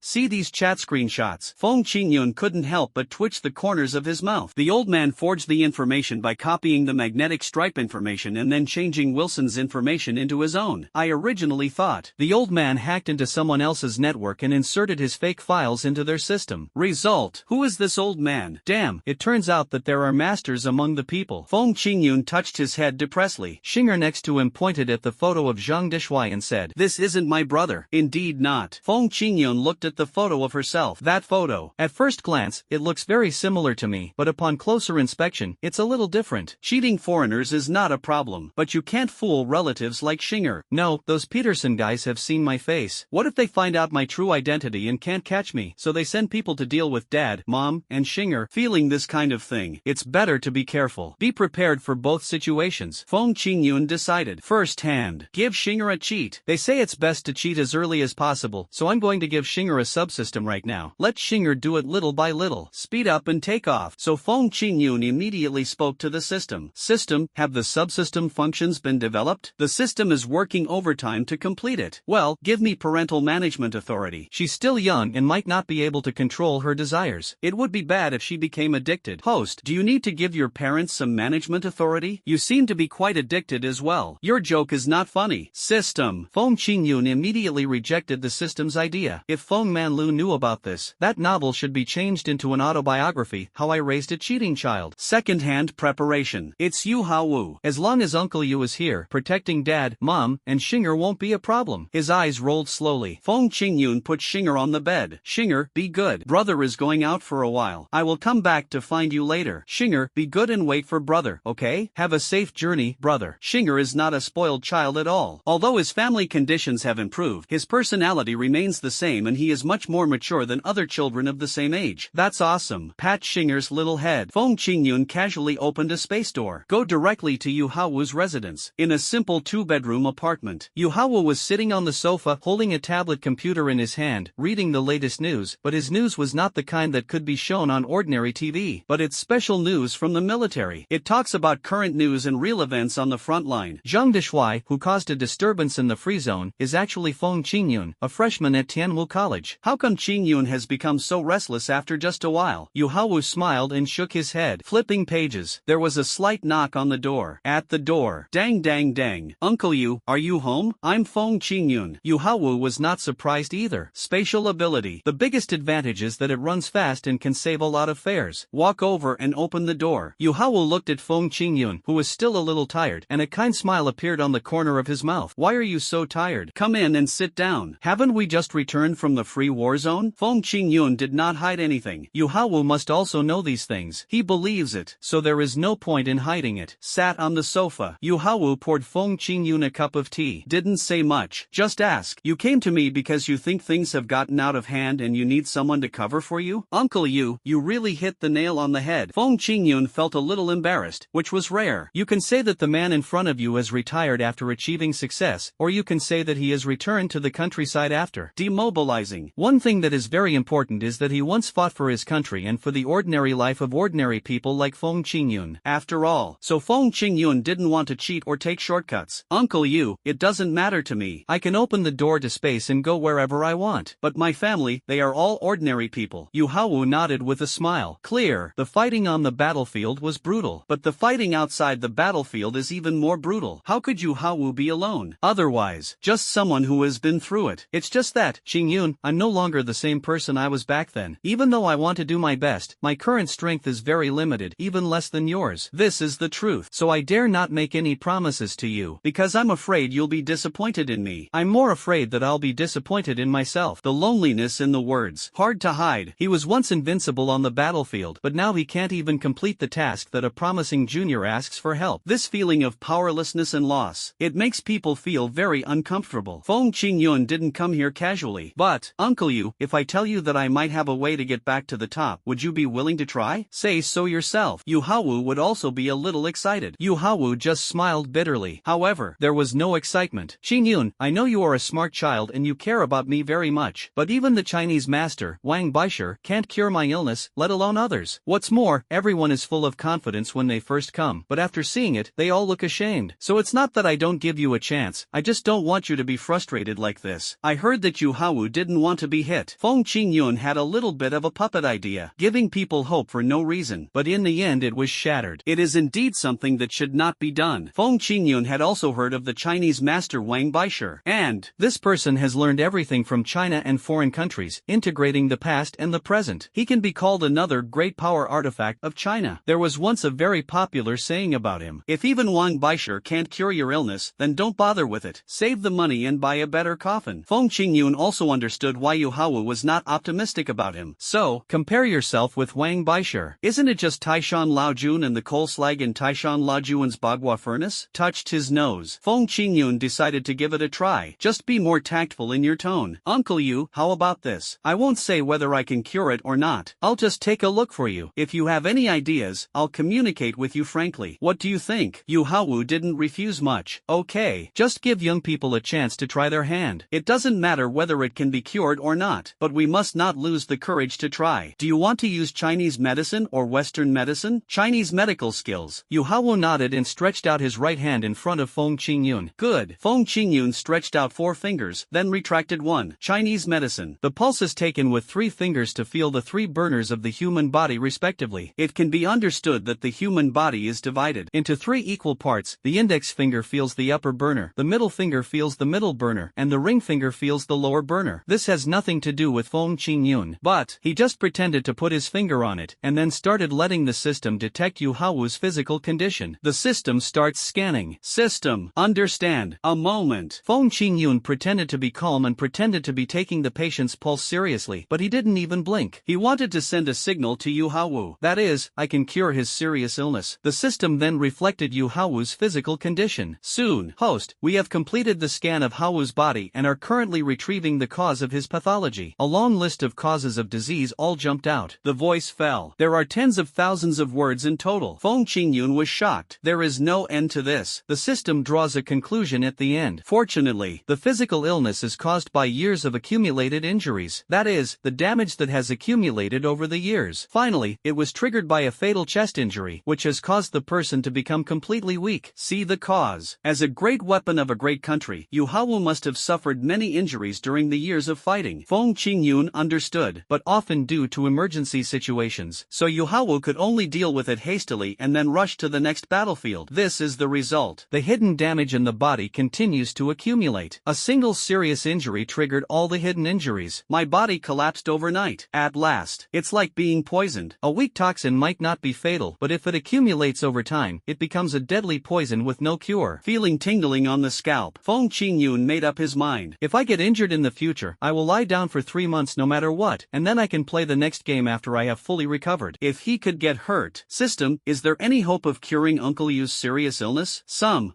See these chat screenshots. Feng Qingyun couldn't help but twitch the corners of his mouth. The old man forged the information by copying the magnetic stripe information and then changing Wilson's information into his own. I originally thought the old man hacked into someone else's network and inserted his fake files into their system. Result: who is this old man? Damn, it turns out that there are masters among the people. Feng Qingyun touched his head depressedly. Shinger next to him pointed at the photo of Zhang Dishwai and said, "This isn't my brother." Indeed not. Feng Qingyun looked at the photo of herself. That photo. At first glance, it looks very similar to me, but upon closer inspection, it's a little different. Cheating foreigners is not a problem, but you can't fool relatives like Shinger. No, those Peterson guys have seen my face. What if they find out my true identity and can't catch me, so they send people to deal with Dad, Mom, and Shinger? Feeling this kind of thing, it's better to be careful. Be prepared for both situations. Feng Qingyun decided. First hand, give Shinger a cheat. They say it's best to cheat as early as possible, so I'm going to give Shinger a subsystem right now. Let Shinger do it little by little. Speed up and take off. So Feng Qingyun immediately spoke to the system. System, have the subsystem functions been developed? The system is working overtime to complete it. Well, give me parental management authority. She's still young and might not be able to control her desires. It would be bad if she became addicted. Host, do you need to give your parents some management authority? You seem to be quite addicted as well. Your joke is not funny. System. Feng Qingyun immediately rejected the system's idea. If Feng Manlu knew about this, that novel should be changed into an autobiography, How I Raised a Cheating Child. Second-hand preparation. It's Yu Haowu. As long as Uncle Yu is here, protecting Dad, Mom, and Shinger won't be a problem. His eyes rolled slowly. Feng Qingyun put Shinger on the bed. Shinger, be good. Brother is going out for a while. I will come back to find you later. Shinger, be good and wait for brother, okay? Have a safe journey, brother. Shinger is not a spoiled child at all. Although his family conditions have improved, his personality remains the same and he is much more mature than other children of the same age. That's awesome. Pat Shinger's little head. Feng Qingyun casually opened a space door. Go directly to Yu Haowu's residence. In a simple two-bedroom apartment. Yu Haowu was sitting on the sofa holding a tablet computer in his hand, bed, reading the latest news, but his news was not the kind that could be shown on ordinary TV, but it's special news from the military. It talks about current news and real events on the front line. Zhang Deshuai, who caused a disturbance in the free zone, is actually Feng Qingyun, a freshman at Tianwu College. How come Qingyun has become so restless after just a while? Yu Haowu smiled and shook his head. Flipping pages. There was a slight knock on the door. At the door. Dang dang dang. Uncle Yu, are you home? I'm Feng Qingyun. Yu Haowu was not surprised either. Spatial ability. The biggest advantage is that it runs fast and can save a lot of fares. Walk over and open the door. Yu Haowu looked at Feng Qingyun, who was still a little tired, and a kind smile appeared on the corner of his mouth. Why are you so tired? Come in and sit down. Haven't we just returned from the free war zone? Feng Qingyun did not hide anything. Yu Haowu must also know these things. He believes it, so there is no point in hiding it. Sat on the sofa. Yu Haowu poured Feng Qingyun a cup of tea. Didn't say much. Just ask. You came to me because you think things have gotten out of hand and you need someone to cover for you? Uncle Yu, you really hit the nail on the head. Feng Qingyun felt a little embarrassed, which was rare. You can say that the man in front of you has retired after achieving success, or you can say that he has returned to the countryside after. Demobilizing. One thing that is very important is that he once fought for his country and for the ordinary life of ordinary people like Feng Qingyun. After all, so Feng Qingyun didn't want to cheat or take shortcuts. Uncle Yu, it doesn't matter to me. I can open the door to space and go wherever I want. But my family, they are all ordinary people. Yu Haowu nodded with a smile. Clear. The fighting on the battlefield was brutal. But the fighting outside the battlefield is even more brutal. How could Yu Haowu be alone? Otherwise, just someone who has been through it. It's just that, Qingyun, I'm no longer the same person I was back then. Even though I want to do my best, my current strength is very limited, even less than yours. This is the truth. So I dare not make any promises to you, because I'm afraid you'll be disappointed in me. I'm more afraid that I'll be disappointed in myself. The loneliness in the words. Hard to hide. He was once invincible on the battlefield, but now he can't even complete the task that a promising junior asks for help. This feeling of powerlessness and loss, it makes people feel very uncomfortable. Feng Qingyun didn't come here casually. But, Uncle Yu, if I tell you that I might have a way to get back to the top, would you be willing to try? Say so yourself. Yu Haowu would also be a little excited. Yu Haowu just smiled bitterly. However, there was no excitement. Qingyun, I know you are a smart child and you care about me very much, but even the Chinese master, Wang Baisher, can't cure my illness, let alone others. What's more, everyone is full of confidence when they first come, but after seeing it, they all look ashamed. So it's not that I don't give you a chance, I just don't want you to be frustrated like this. I heard that Yu Haowu didn't want to be hit. Feng Qingyun had a little bit of a puppet idea, giving people hope for no reason, but in the end it was shattered. It is indeed something that should not be done. Feng Qingyun had also heard of the Chinese master Wang Baisher, and this person has learned everything from China and foreign countries, integrating the past and the present. He can be called another great power artifact of China. There was once a very popular saying about him. If even Wang Baisher can't cure your illness, then don't bother with it. Save the money and buy a better coffin. Feng Qingyun also understood why Yu Haowu was not optimistic about him. So, compare yourself with Wang Baisher. Isn't it just Taishan Laojun and the coal slag in Taishan Laojuan's Bagua furnace? Touched his nose. Feng Qingyun decided to give it a try. Just be more tactful in your tone. Uncle Yu, how about this? I won't say whether I can cure it or not. I'll just take a look for you. If you have any ideas, I'll communicate with you frankly. What do you think? Yu Haowu didn't refuse much. Okay, just give young people a chance to try their hand. It doesn't matter whether it can be cured or not, but we must not lose the courage to try. Do you want to use Chinese medicine or Western medicine? Chinese medical skills. Yu Haowu nodded and stretched out his right hand in front of Feng Qingyun. Good. Feng Qingyun stretched out 4 fingers, then retracted 1. Chinese medicine. The pulse is taken with 3 fingers to feel the 3 burners of the human body respectively. It can be understood that the human body is divided into 3 equal parts. The index finger feels the upper burner, the middle finger feels the middle burner, and the ring finger feels the lower burner. This has nothing to do with Feng Qingyun, but he just pretended to put his finger on it, and then started letting the system detect Yu Haowu's physical condition. The system starts scanning. System, understand. A moment. Feng Qingyun pretended to be calm and pretended to be taking the patient's pulse seriously, but he didn't even blink. He wanted to send a signal to Yu Haowu. That is, I can cure his serious illness. The system then reflected Yu Haowu's physical condition. Soon, host, we have completed the scan of Haowu's body and are currently retrieving the cause of his pathology. A long list of causes of disease all jumped out. The voice fell. There are tens of thousands of words in total. Feng Qingyun was shocked. There is no end to this. The system draws a conclusion at the end. Fortunately, the physical illness is caused by years of accumulated accumulated injuries. That is, the damage that has accumulated over the years. Finally, it was triggered by a fatal chest injury, which has caused the person to become completely weak. See the cause. As a great weapon of a great country, Yu Haowu must have suffered many injuries during the years of fighting. Feng Qingyun understood, but often due to emergency situations, so Yu Haowu could only deal with it hastily and then rush to the next battlefield. This is the result. The hidden damage in the body continues to accumulate. A single serious injury triggered all the hidden injuries. My body collapsed overnight. At last. It's like being poisoned. A weak toxin might not be fatal, but if it accumulates over time, it becomes a deadly poison with no cure. Feeling tingling on the scalp, Feng Qingyun made up his mind. If I get injured in the future, I will lie down for 3 months no matter what, and then I can play the next game after I have fully recovered. If he could get hurt. System, is there any hope of curing Uncle Yu's serious illness?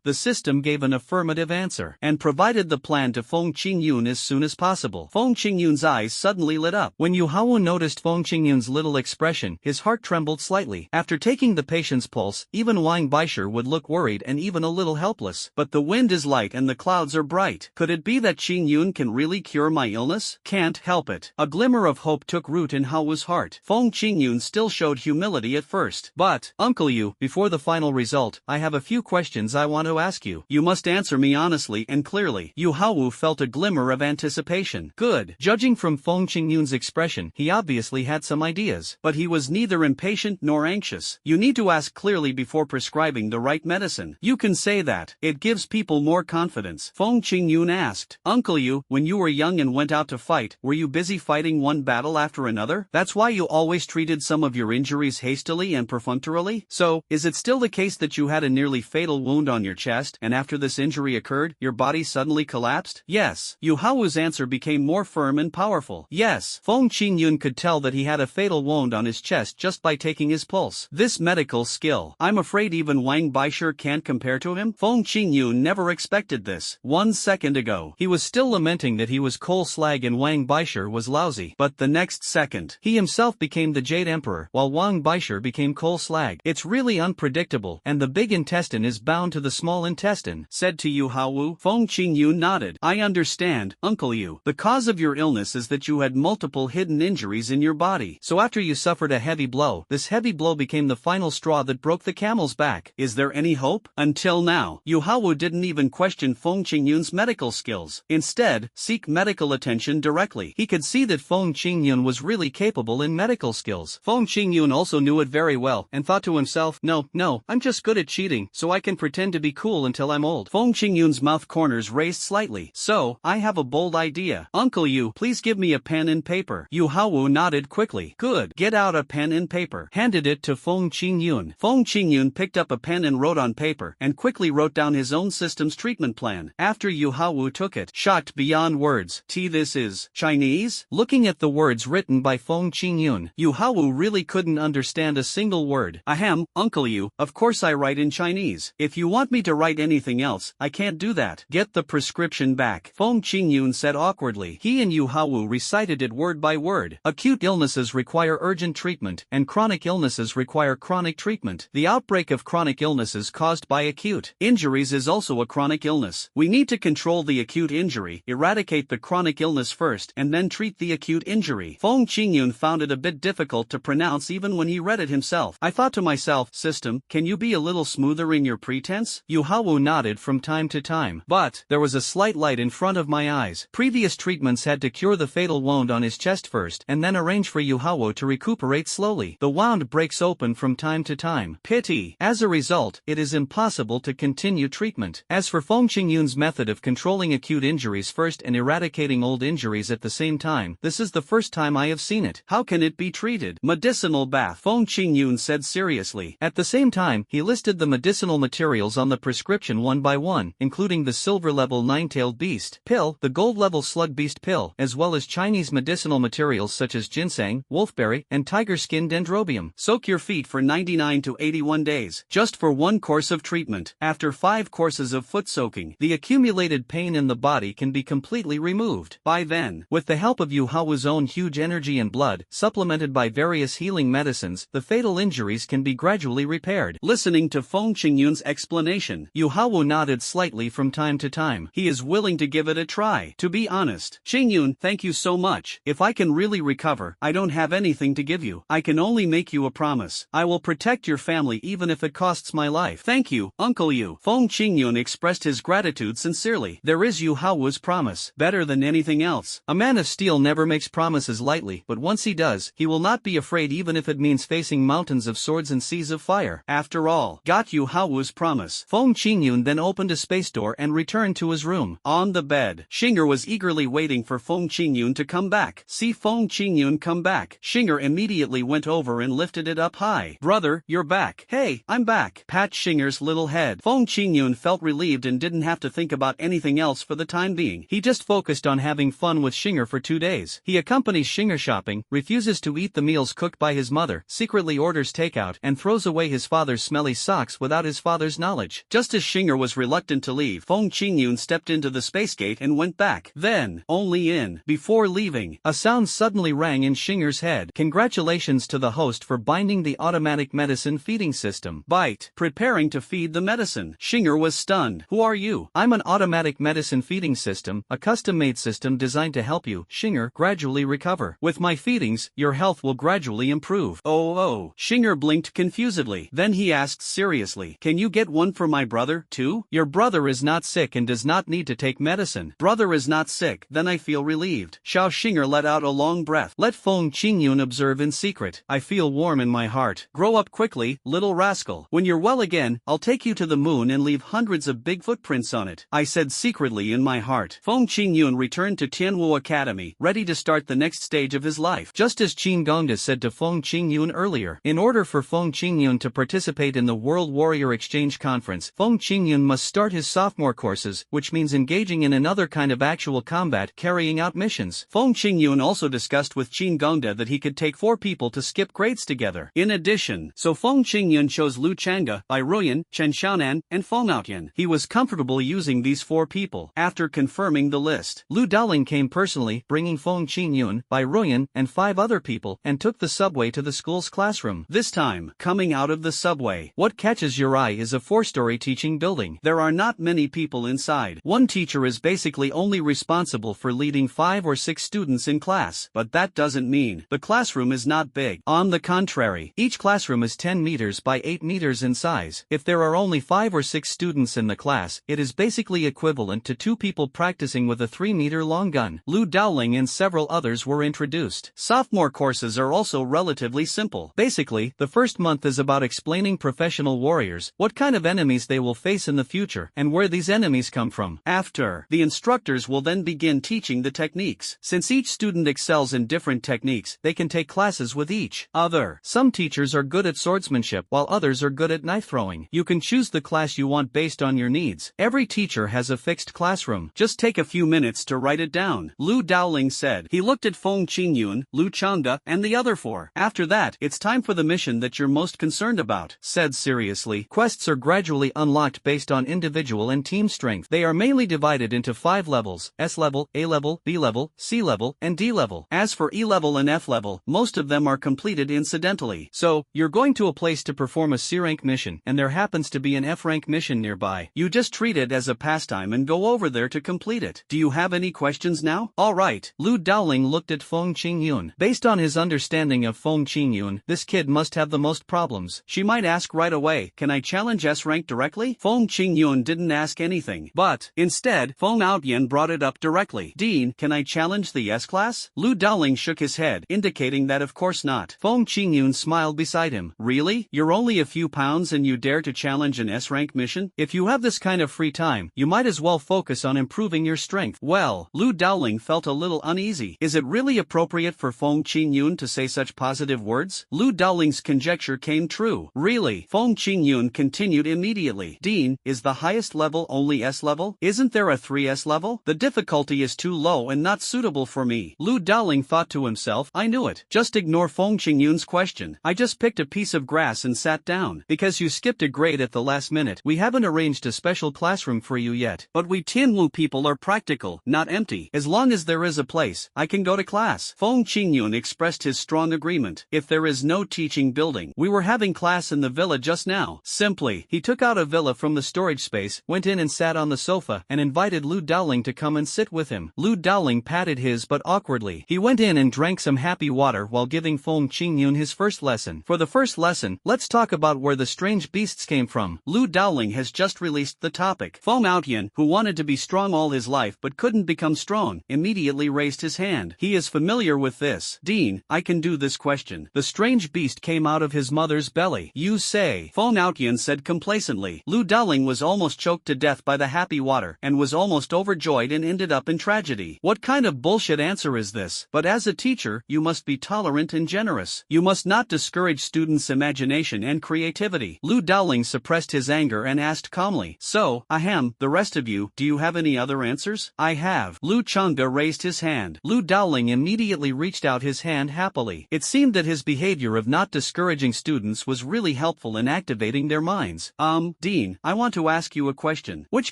The system gave an affirmative answer, and provided the plan to Feng Qingyun as soon as possible. Feng Qingyun's eyes suddenly lit up. When Yu Haowu noticed Feng Qingyun's little expression, his heart trembled slightly. After taking the patient's pulse, even Wang Baisher would look worried and even a little helpless. But the wind is light and the clouds are bright. Could it be that Qingyun can really cure my illness? Can't help it. A glimmer of hope took root in Haowu's heart. Feng Qingyun still showed humility at first. But, Uncle Yu, before the final result, I have a few questions I want to ask you. You must answer me honestly and clearly. Yu Haowu felt a glimmer of anticipation. Good. Judging from Feng Qingyun's expression, he obviously had some ideas. But he was neither impatient nor anxious. You need to ask clearly before prescribing the right medicine. You can say that. It gives people more confidence. Feng Qingyun asked. Uncle Yu, when you were young and went out to fight, were you busy fighting one battle after another? That's why you always treated some of your injuries hastily and perfunctorily? So, is it still the case that you had a nearly fatal wound on your chest, and after this injury occurred, your body suddenly collapsed? Yes. Yu Haowu's answer became more firm and powerful. Yes. Feng Qingyun could tell that he had a fatal wound on his chest just by taking his pulse. This medical skill, I'm afraid even Wang Baisher can't compare to him. Feng Qingyun never expected this. 1 second ago, he was still lamenting that he was coal slag and Wang Baisher was lousy. But the next second, he himself became the Jade Emperor, while Wang Baisher became coal slag. It's really unpredictable, and the big intestine is bound to the small intestine, said to Yu Haowu. Feng Qingyun nodded. I understand, Uncle Yu. The cause of your illness is that you had multiple hidden injuries in your body. So after you suffered a heavy blow, this heavy blow became the final straw that broke the camel's back. Is there any hope? Until now, Yu Haowu didn't even question Feng Qingyun's medical skills. Instead, seek medical attention directly. He could see that Feng Qingyun was really capable in medical skills. Feng Qingyun also knew it very well, and thought to himself, no, I'm just good at cheating, so I can pretend to be cool until I'm old. Feng Qingyun's mouth corners raised slightly. So, I have a bold idea. Uncle Yu, please give me a pen and paper. Yu Haowu nodded quickly. Good. Get out a pen and paper. Handed it to Feng Qingyun. Feng Qingyun picked up a pen and wrote on paper, and quickly wrote down his own system's treatment plan. After Yu Haowu took it, shocked beyond words. This is Chinese? Looking at the words written by Feng Qingyun, Yu Haowu really couldn't understand a single word. Ahem, Uncle Yu, of course I write in Chinese. If you want me to write anything else, I can't do that. Get the prescription back, Feng Qingyun said awkwardly. He and Yu Haowu recited it word by word. Acute illnesses require urgent treatment, and chronic illnesses require chronic treatment. The outbreak of chronic illnesses caused by acute injuries is also a chronic illness. We need to control the acute injury, eradicate the chronic illness first, and then treat the acute injury. Feng Qingyun found it a bit difficult to pronounce even when he read it himself. I thought to myself, system, can you be a little smoother in your pretense? Yu Haowu nodded from time to time. But, there was a slight light in front of my eyes. Previous treatments had to cure the fatal wound on his chest first, and then arrange for Yu Haowu to recuperate slowly. The wound breaks open from time to time. Pity. As a result, it is impossible to continue treatment. As for Feng Qingyun's method of controlling acute injuries first and eradicating old injuries at the same time, this is the first time I have seen it. How can it be treated? Medicinal bath, Feng Qingyun said seriously. At the same time, he listed the medicinal materials on the prescription one by one, including the silver-level nine-tailed beast pill, the gold-level slug beast pill, as well as Chinese medicinal materials such as ginseng, wolfberry, and tiger skin dendrobium. Soak your feet for 99 to 81 days, just for one course of treatment. After 5 courses of foot soaking, the accumulated pain in the body can be completely removed. By then, with the help of Yu Haowu's own huge energy and blood, supplemented by various healing medicines, the fatal injuries can be gradually repaired. Listening to Feng Qingyun's explanation, Yu Haowu nodded slightly from time to time. He is willing to give it a try. To be honest, fast. Qingyun, thank you so much. If I can really recover, I don't have anything to give you. I can only make you a promise. I will protect your family even if it costs my life. Thank you, Uncle Yu. Feng Qingyun expressed his gratitude sincerely. There is Yu Hao's promise, better than anything else. A man of steel never makes promises lightly, but once he does, he will not be afraid even if it means facing mountains of swords and seas of fire. After all, got Yu Hao's promise. Feng Qingyun then opened a space door and returned to his room. On the bed, Xinger was eagerly waiting for Feng Qingyun to come back. See Feng Qingyun come back. Xinger immediately went over and lifted it up high. Brother, you're back. Hey, I'm back. Pat Xinger's little head. Feng Qingyun felt relieved and didn't have to think about anything else for the time being. He just focused on having fun with Xinger for 2 days. He accompanies Xinger shopping, refuses to eat the meals cooked by his mother, secretly orders takeout, and throws away his father's smelly socks without his father's knowledge. Just as Xinger was reluctant to leave, Feng Qingyun stepped into the space gate and went back. Then, only in. Before leaving, a sound suddenly rang in Xinger's head. Congratulations to the host for binding the automatic medicine feeding system. Bite. Preparing to feed the medicine. Xinger was stunned. Who are you? I'm an automatic medicine feeding system, a custom-made system designed to help you, Xinger, gradually recover. With my feedings, your health will gradually improve. Oh. Xinger blinked confusedly. Then he asked seriously, can you get one for my brother, too? Your brother is not sick and does not need to take medicine. Brother is not sick, then I feel relieved. Xiao Xinger let out a long breath. Let Feng Qingyun observe in secret. I feel warm in my heart. Grow up quickly, little rascal. When you're well again, I'll take you to the moon and leave hundreds of big footprints on it, I said secretly in my heart. Feng Qingyun returned to Tianwu Academy, ready to start the next stage of his life. Just as Qin Gongda said to Feng Qingyun earlier, in order for Feng Qingyun to participate in the World Warrior Exchange Conference, Feng Qingyun must start his sophomore courses, which means engaging in another kind of actual combat, carrying out missions. Feng Qingyun also discussed with Qin Gongda that he could take 4 people to skip grades together. In addition, so Feng Qingyun chose Lu Changge, Bai Ruyan, Chen Xiaonan, and Feng Outyan. He was comfortable using these 4 people. After confirming the list, Lu Daoling came personally, bringing Feng Qingyun, Bai Ruyan, and 5 other people, and took the subway to the school's classroom. This time, coming out of the subway, what catches your eye is a 4-story teaching building. There are not many people inside. One teacher is basically only responsible for leading 5 or 6 students in class, but that doesn't mean the classroom is not big. On the contrary, each classroom is 10 meters by 8 meters in size. If there are only 5 or 6 students in the class, it is basically equivalent to 2 people practicing with a 3-meter-long gun. Lu Daoling and several others were introduced. Sophomore courses are also relatively simple. Basically, the first month is about explaining professional warriors, what kind of enemies they will face in the future, and where these enemies come from. After, the instructors will then begin teaching the techniques. Since each student excels in different techniques, they can take classes with each other. Some teachers are good at swordsmanship, while others are good at knife throwing. You can choose the class you want based on your needs. Every teacher has a fixed classroom. Just take a few minutes to write it down, Lu Daoling said. He looked at Feng Qingyun, Lu Changde, and the other 4. After that, it's time for the mission that you're most concerned about, said seriously. Quests are gradually unlocked based on individual and team strength. They are mainly divided into 5 levels: S level, A level, B level, C level, and D level. As for E level and F level, most of them are completed incidentally. So, you're going to a place to perform a C rank mission, and there happens to be an F rank mission nearby. You just treat it as a pastime and go over there to complete it. Do you have any questions now? Alright. Lu Daoling looked at Feng Qingyun. Based on his understanding of Feng Qingyun, this kid must have the most problems. She might ask right away, can I challenge S rank directly? Feng Qingyun didn't ask anything, but, instead, Feng Outyan brought it up directly. Dean, can I challenge the S class? Lu Daoling shook his head, indicating that of course not. Feng Qingyun smiled beside him. Really? You're only a few pounds and you dare to challenge an S rank mission? If you have this kind of free time, you might as well focus on improving your strength. Well, Lu Daoling felt a little uneasy. Is it really appropriate for Feng Qingyun to say such positive words? Lu Daoling's conjecture came true. Really? Feng Qingyun continued immediately. Dean, is the highest level only S level? Isn't there a 3S level? The difficulty is too low and not suitable for me. Lu Daoling thought to himself, I knew it. Just ignore Feng Qingyun's question. I just picked a piece of grass and sat down. Because you skipped a grade at the last minute, we haven't arranged a special classroom for you yet. But we Tianwu people are practical, not empty. As long as there is a place, I can go to class. Feng Qingyun expressed his strong agreement. If there is no teaching building, we were having class in the villa just now. Simply, he took out a villa from the storage space, went in and sat on the sofa, and invited Lu Daoling to come and sit with him. him. Lu Daoling patted his butt awkwardly. He went in and drank some happy water while giving Feng Qingyun his first lesson. For the first lesson, let's talk about where the strange beasts came from. Lu Daoling has just released the topic. Feng Aotian, who wanted to be strong all his life but couldn't become strong, immediately raised his hand. He is familiar with this. Dean, I can do this question. The strange beast came out of his mother's belly. You say. Feng Aotian said complacently. Lu Daoling was almost choked to death by the happy water and was almost overjoyed and ended up in tragedy. What kind of bullshit answer is this? But as a teacher, you must be tolerant and generous. You must not discourage students' imagination and creativity. Lu Daoling suppressed his anger and asked calmly. So, ahem, the rest of you, do you have any other answers? I have. Lu Changde raised his hand. Lu Daoling immediately reached out his hand happily. It seemed that his behavior of not discouraging students was really helpful in activating their minds. Dean, I want to ask you a question. Which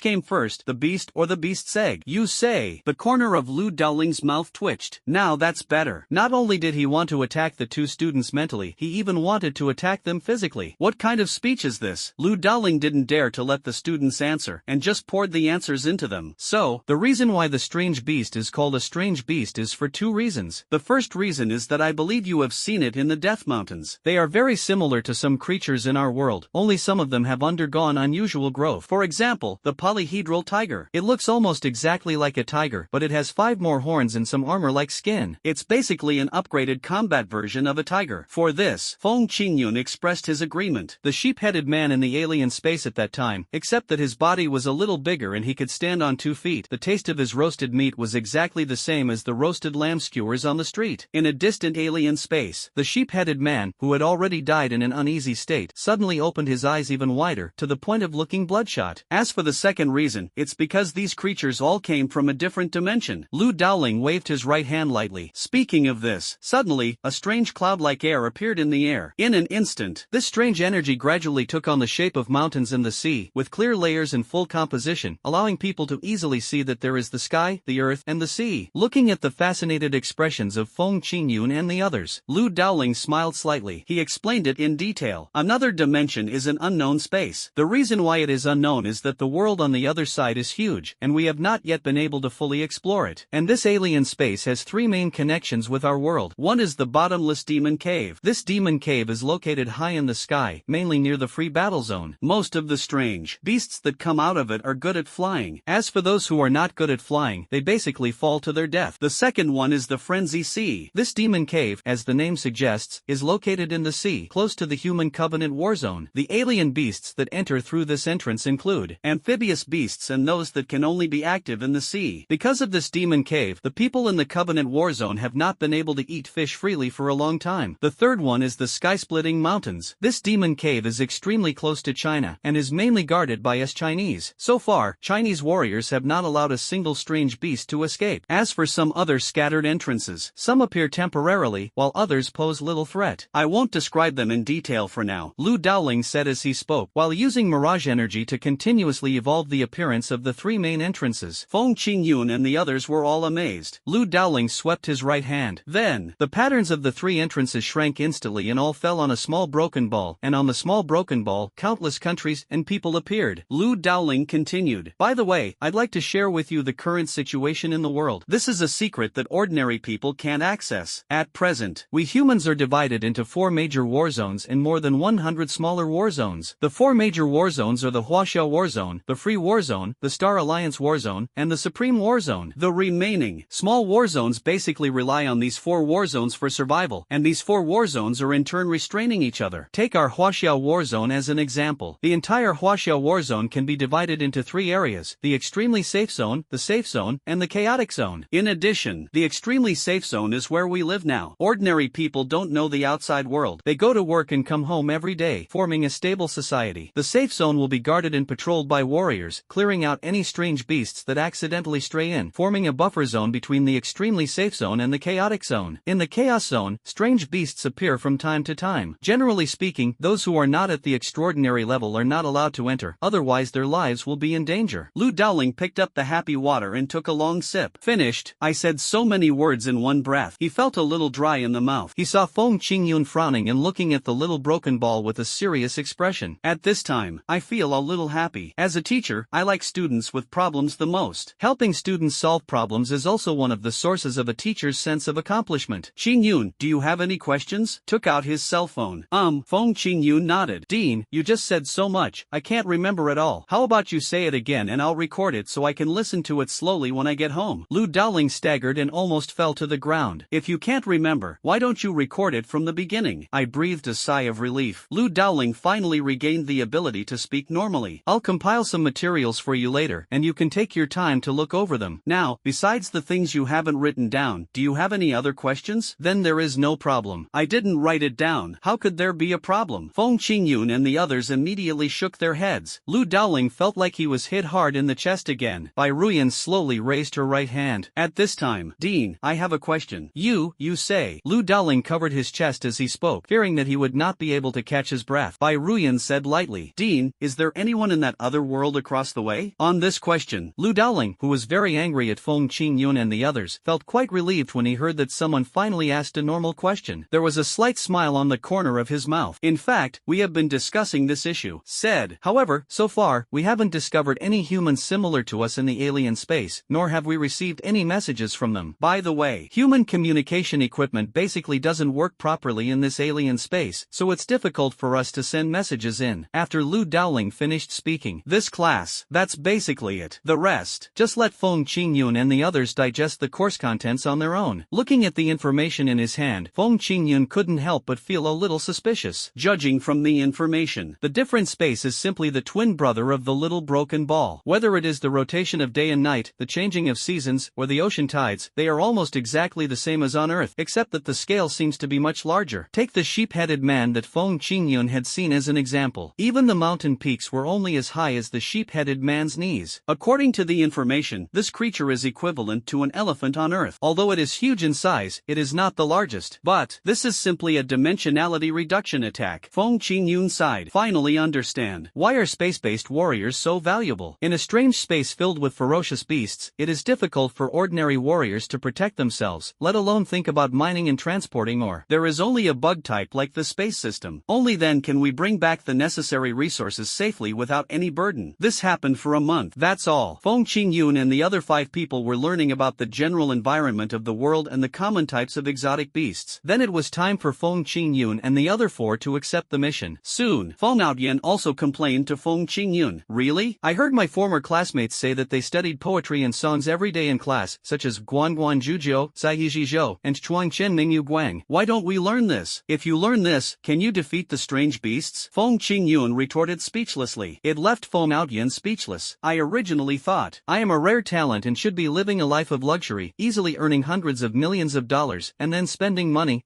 came first, the beast or the beast's egg? You say. The corner of Lu Daoling's mouth twitched. Now that's better. Not only did he want to attack the two students mentally, he even wanted to attack them physically. What kind of speech is this? Lu Daoling didn't dare to let the students answer, and just poured the answers into them. So, the reason why the strange beast is called a strange beast is for two reasons. The first reason is that I believe you have seen it in the Death Mountains. They are very similar to some creatures in our world, only some of them have undergone unusual growth. For example, the polyhedral tiger. It looks almost exactly like a tiger, but it has 5 more horns and some armor-like skin. It's basically an upgraded combat version of a tiger. For this, Feng Qingyun expressed his agreement. The sheep-headed man in the alien space at that time, except that his body was a little bigger and he could stand on 2 feet. The taste of his roasted meat was exactly the same as the roasted lamb skewers on the street. In a distant alien space, the sheep-headed man, who had already died in an uneasy state, suddenly opened his eyes even wider, to the point of looking bloodshot. As for the second reason, it's because these creatures all came from a different dimension. Lu Daoling waved his right hand lightly. Speaking of this, suddenly, a strange cloud-like air appeared in the air. In an instant, this strange energy gradually took on the shape of mountains and the sea, with clear layers and full composition, allowing people to easily see that there is the sky, the earth, and the sea. Looking at the fascinated expressions of Feng Qingyun and the others, Lu Daoling smiled slightly. He explained it in detail. Another dimension is an unknown space. The reason why it is unknown is that the world on the other side is huge, and we have not yet been able to fully explore it. And this alien space has 3 main connections with our world. One is the bottomless demon cave. This demon cave is located high in the sky, mainly near the free battle zone. Most of the strange beasts that come out of it are good at flying. As for those who are not good at flying, they basically fall to their death. The second one is the Frenzy Sea. This demon cave, as the name suggests, is located in the sea, close to the human covenant war zone. The alien beasts that enter through this entrance include amphibious beasts and those that can only be active in the sea. Because of this demon cave, the people in the covenant war zone have not been able to eat fish freely for a long time. The third one is the sky-splitting mountains. This demon cave is extremely close to China, and is mainly guarded by us Chinese. So far, Chinese warriors have not allowed a single strange beast to escape. As for some other scattered entrances, some appear temporarily, while others pose little threat. I won't describe them in detail for now, Lu Daoling said as he spoke, while using mirage energy to continuously evolve the appearance of the 3 main entrances. Feng Qingyun and the others were all amazed. Lu Daoling swept his right hand. Then, the patterns of the 3 entrances shrank instantly and all fell on a small broken ball, and on the small broken ball, countless countries and people appeared. Lu Daoling continued. By the way, I'd like to share with you the current situation in the world. This is a secret that ordinary people can't access. At present, we humans are divided into 4 major war zones and more than 100 smaller war zones. The 4 major war zones are the Huaxiao War Zone, the Free War Zone, the Star Alliance War Zone, and the Supreme War Zone. The remaining small war zones basically rely on these 4 war zones for survival, and these 4 war zones are in turn restraining each other. Take our Huaxiao War Zone as an example. The entire Huaxiao War Zone can be divided into 3 areas: the extremely safe zone, the safe zone, and the chaotic zone. In addition, the extremely safe zone is where we live now. Ordinary people don't know the outside world. They go to work and come home every day, forming a stable society. The safe zone will be guarded and patrolled by warriors, clearing out any strange beasts that accidentally stray in, forming a buffer zone between the extremely safe zone and the chaotic zone. In the chaos zone, strange beasts appear from time to time. Generally speaking, those who are not at the extraordinary level are not allowed to enter, otherwise their lives will be in danger. Lu Daoling picked up the happy water and took a long sip. Finished. I said so many words in one breath. He felt a little dry in the mouth. He saw Feng Qingyun frowning and looking at the little broken ball with a serious expression. At this time, I feel a little happy. As a teacher, I like students with problems the most. Helping students students solve problems is also one of the sources of a teacher's sense of accomplishment. Qingyun, do you have any questions? Took out his cell phone. Phone. Qingyun nodded. Dean, you just said so much, I can't remember it all. How about you say it again and I'll record it so I can listen to it slowly when I get home. Lu Dowling staggered and almost fell to the ground. If you can't remember, why don't you record it from the beginning? I breathed a sigh of relief. Lu Dowling finally regained the ability to speak normally. I'll compile some materials for you later, and you can take your time to look over them. Now, besides the things you haven't written down, do you have any other questions? Then there is no problem. I didn't write it down. How could there be a problem? Feng Qingyun and the others immediately shook their heads. Lu Dowling felt like he was hit hard in the chest again. Bai Ruyan slowly raised her right hand. At this time, Dean, I have a question. You say. Lu Dowling covered his chest as he spoke, fearing that he would not be able to catch his breath. Bai Ruyan said lightly, Dean, is there anyone in that other world across the way? On this question, Lu Dowling, who was very angry at Feng Qingyun and the others, felt quite relieved when he heard that someone finally asked a normal question. There was a slight smile on the corner of his mouth. In fact, we have been discussing this issue. Said. However, so far, we haven't discovered any humans similar to us in the alien space, nor have we received any messages from them. By the way, human communication equipment basically doesn't work properly in this alien space, so it's difficult for us to send messages in. After Lu Dowling finished speaking, this class, that's basically it. The rest, just let Feng Qingyun and the others digest the course contents on their own. Looking at the information in his hand, Feng Qingyun couldn't help but feel a little suspicious. Judging from the information, the different space is simply the twin brother of the little broken ball. Whether it is the rotation of day and night, the changing of seasons, or the ocean tides, they are almost exactly the same as on Earth, except that the scale seems to be much larger. Take the sheep-headed man that Feng Qingyun had seen as an example. Even the mountain peaks were only as high as the sheep-headed man's knees. According to the information, this creature is equivalent to an elephant on Earth. Although it is huge in size, it is not the largest. But this is simply a dimensionality reduction attack. Feng Qingyun sighed. Finally understand. Why are space-based warriors so valuable? In a strange space filled with ferocious beasts, it is difficult for ordinary warriors to protect themselves, let alone think about mining and transporting ore. There is only a bug type like the space system. Only then can we bring back the necessary resources safely without any burden. This happened for a month. That's all. Feng Qingyun and the other 5 people were learning about the general environment of the world and the common types of exotic beasts. Then it was time for Feng Qingyun and the other 4 to accept the mission. Soon, Feng Outyan also complained to Feng Qingyun. Really? I heard my former classmates say that they studied poetry and songs every day in class, such as Guan Guan Zhujiu, Sai He Zhizhou, and Chuang Chen Mingyu Guang. Why don't we learn this? If you learn this, can you defeat the strange beasts? Feng Qingyun retorted speechlessly. It left Feng Outyan speechless. I originally thought, I am a rare talent and should be living a life of luxury, easily earning hundreds of millions of dollars, and then spending money,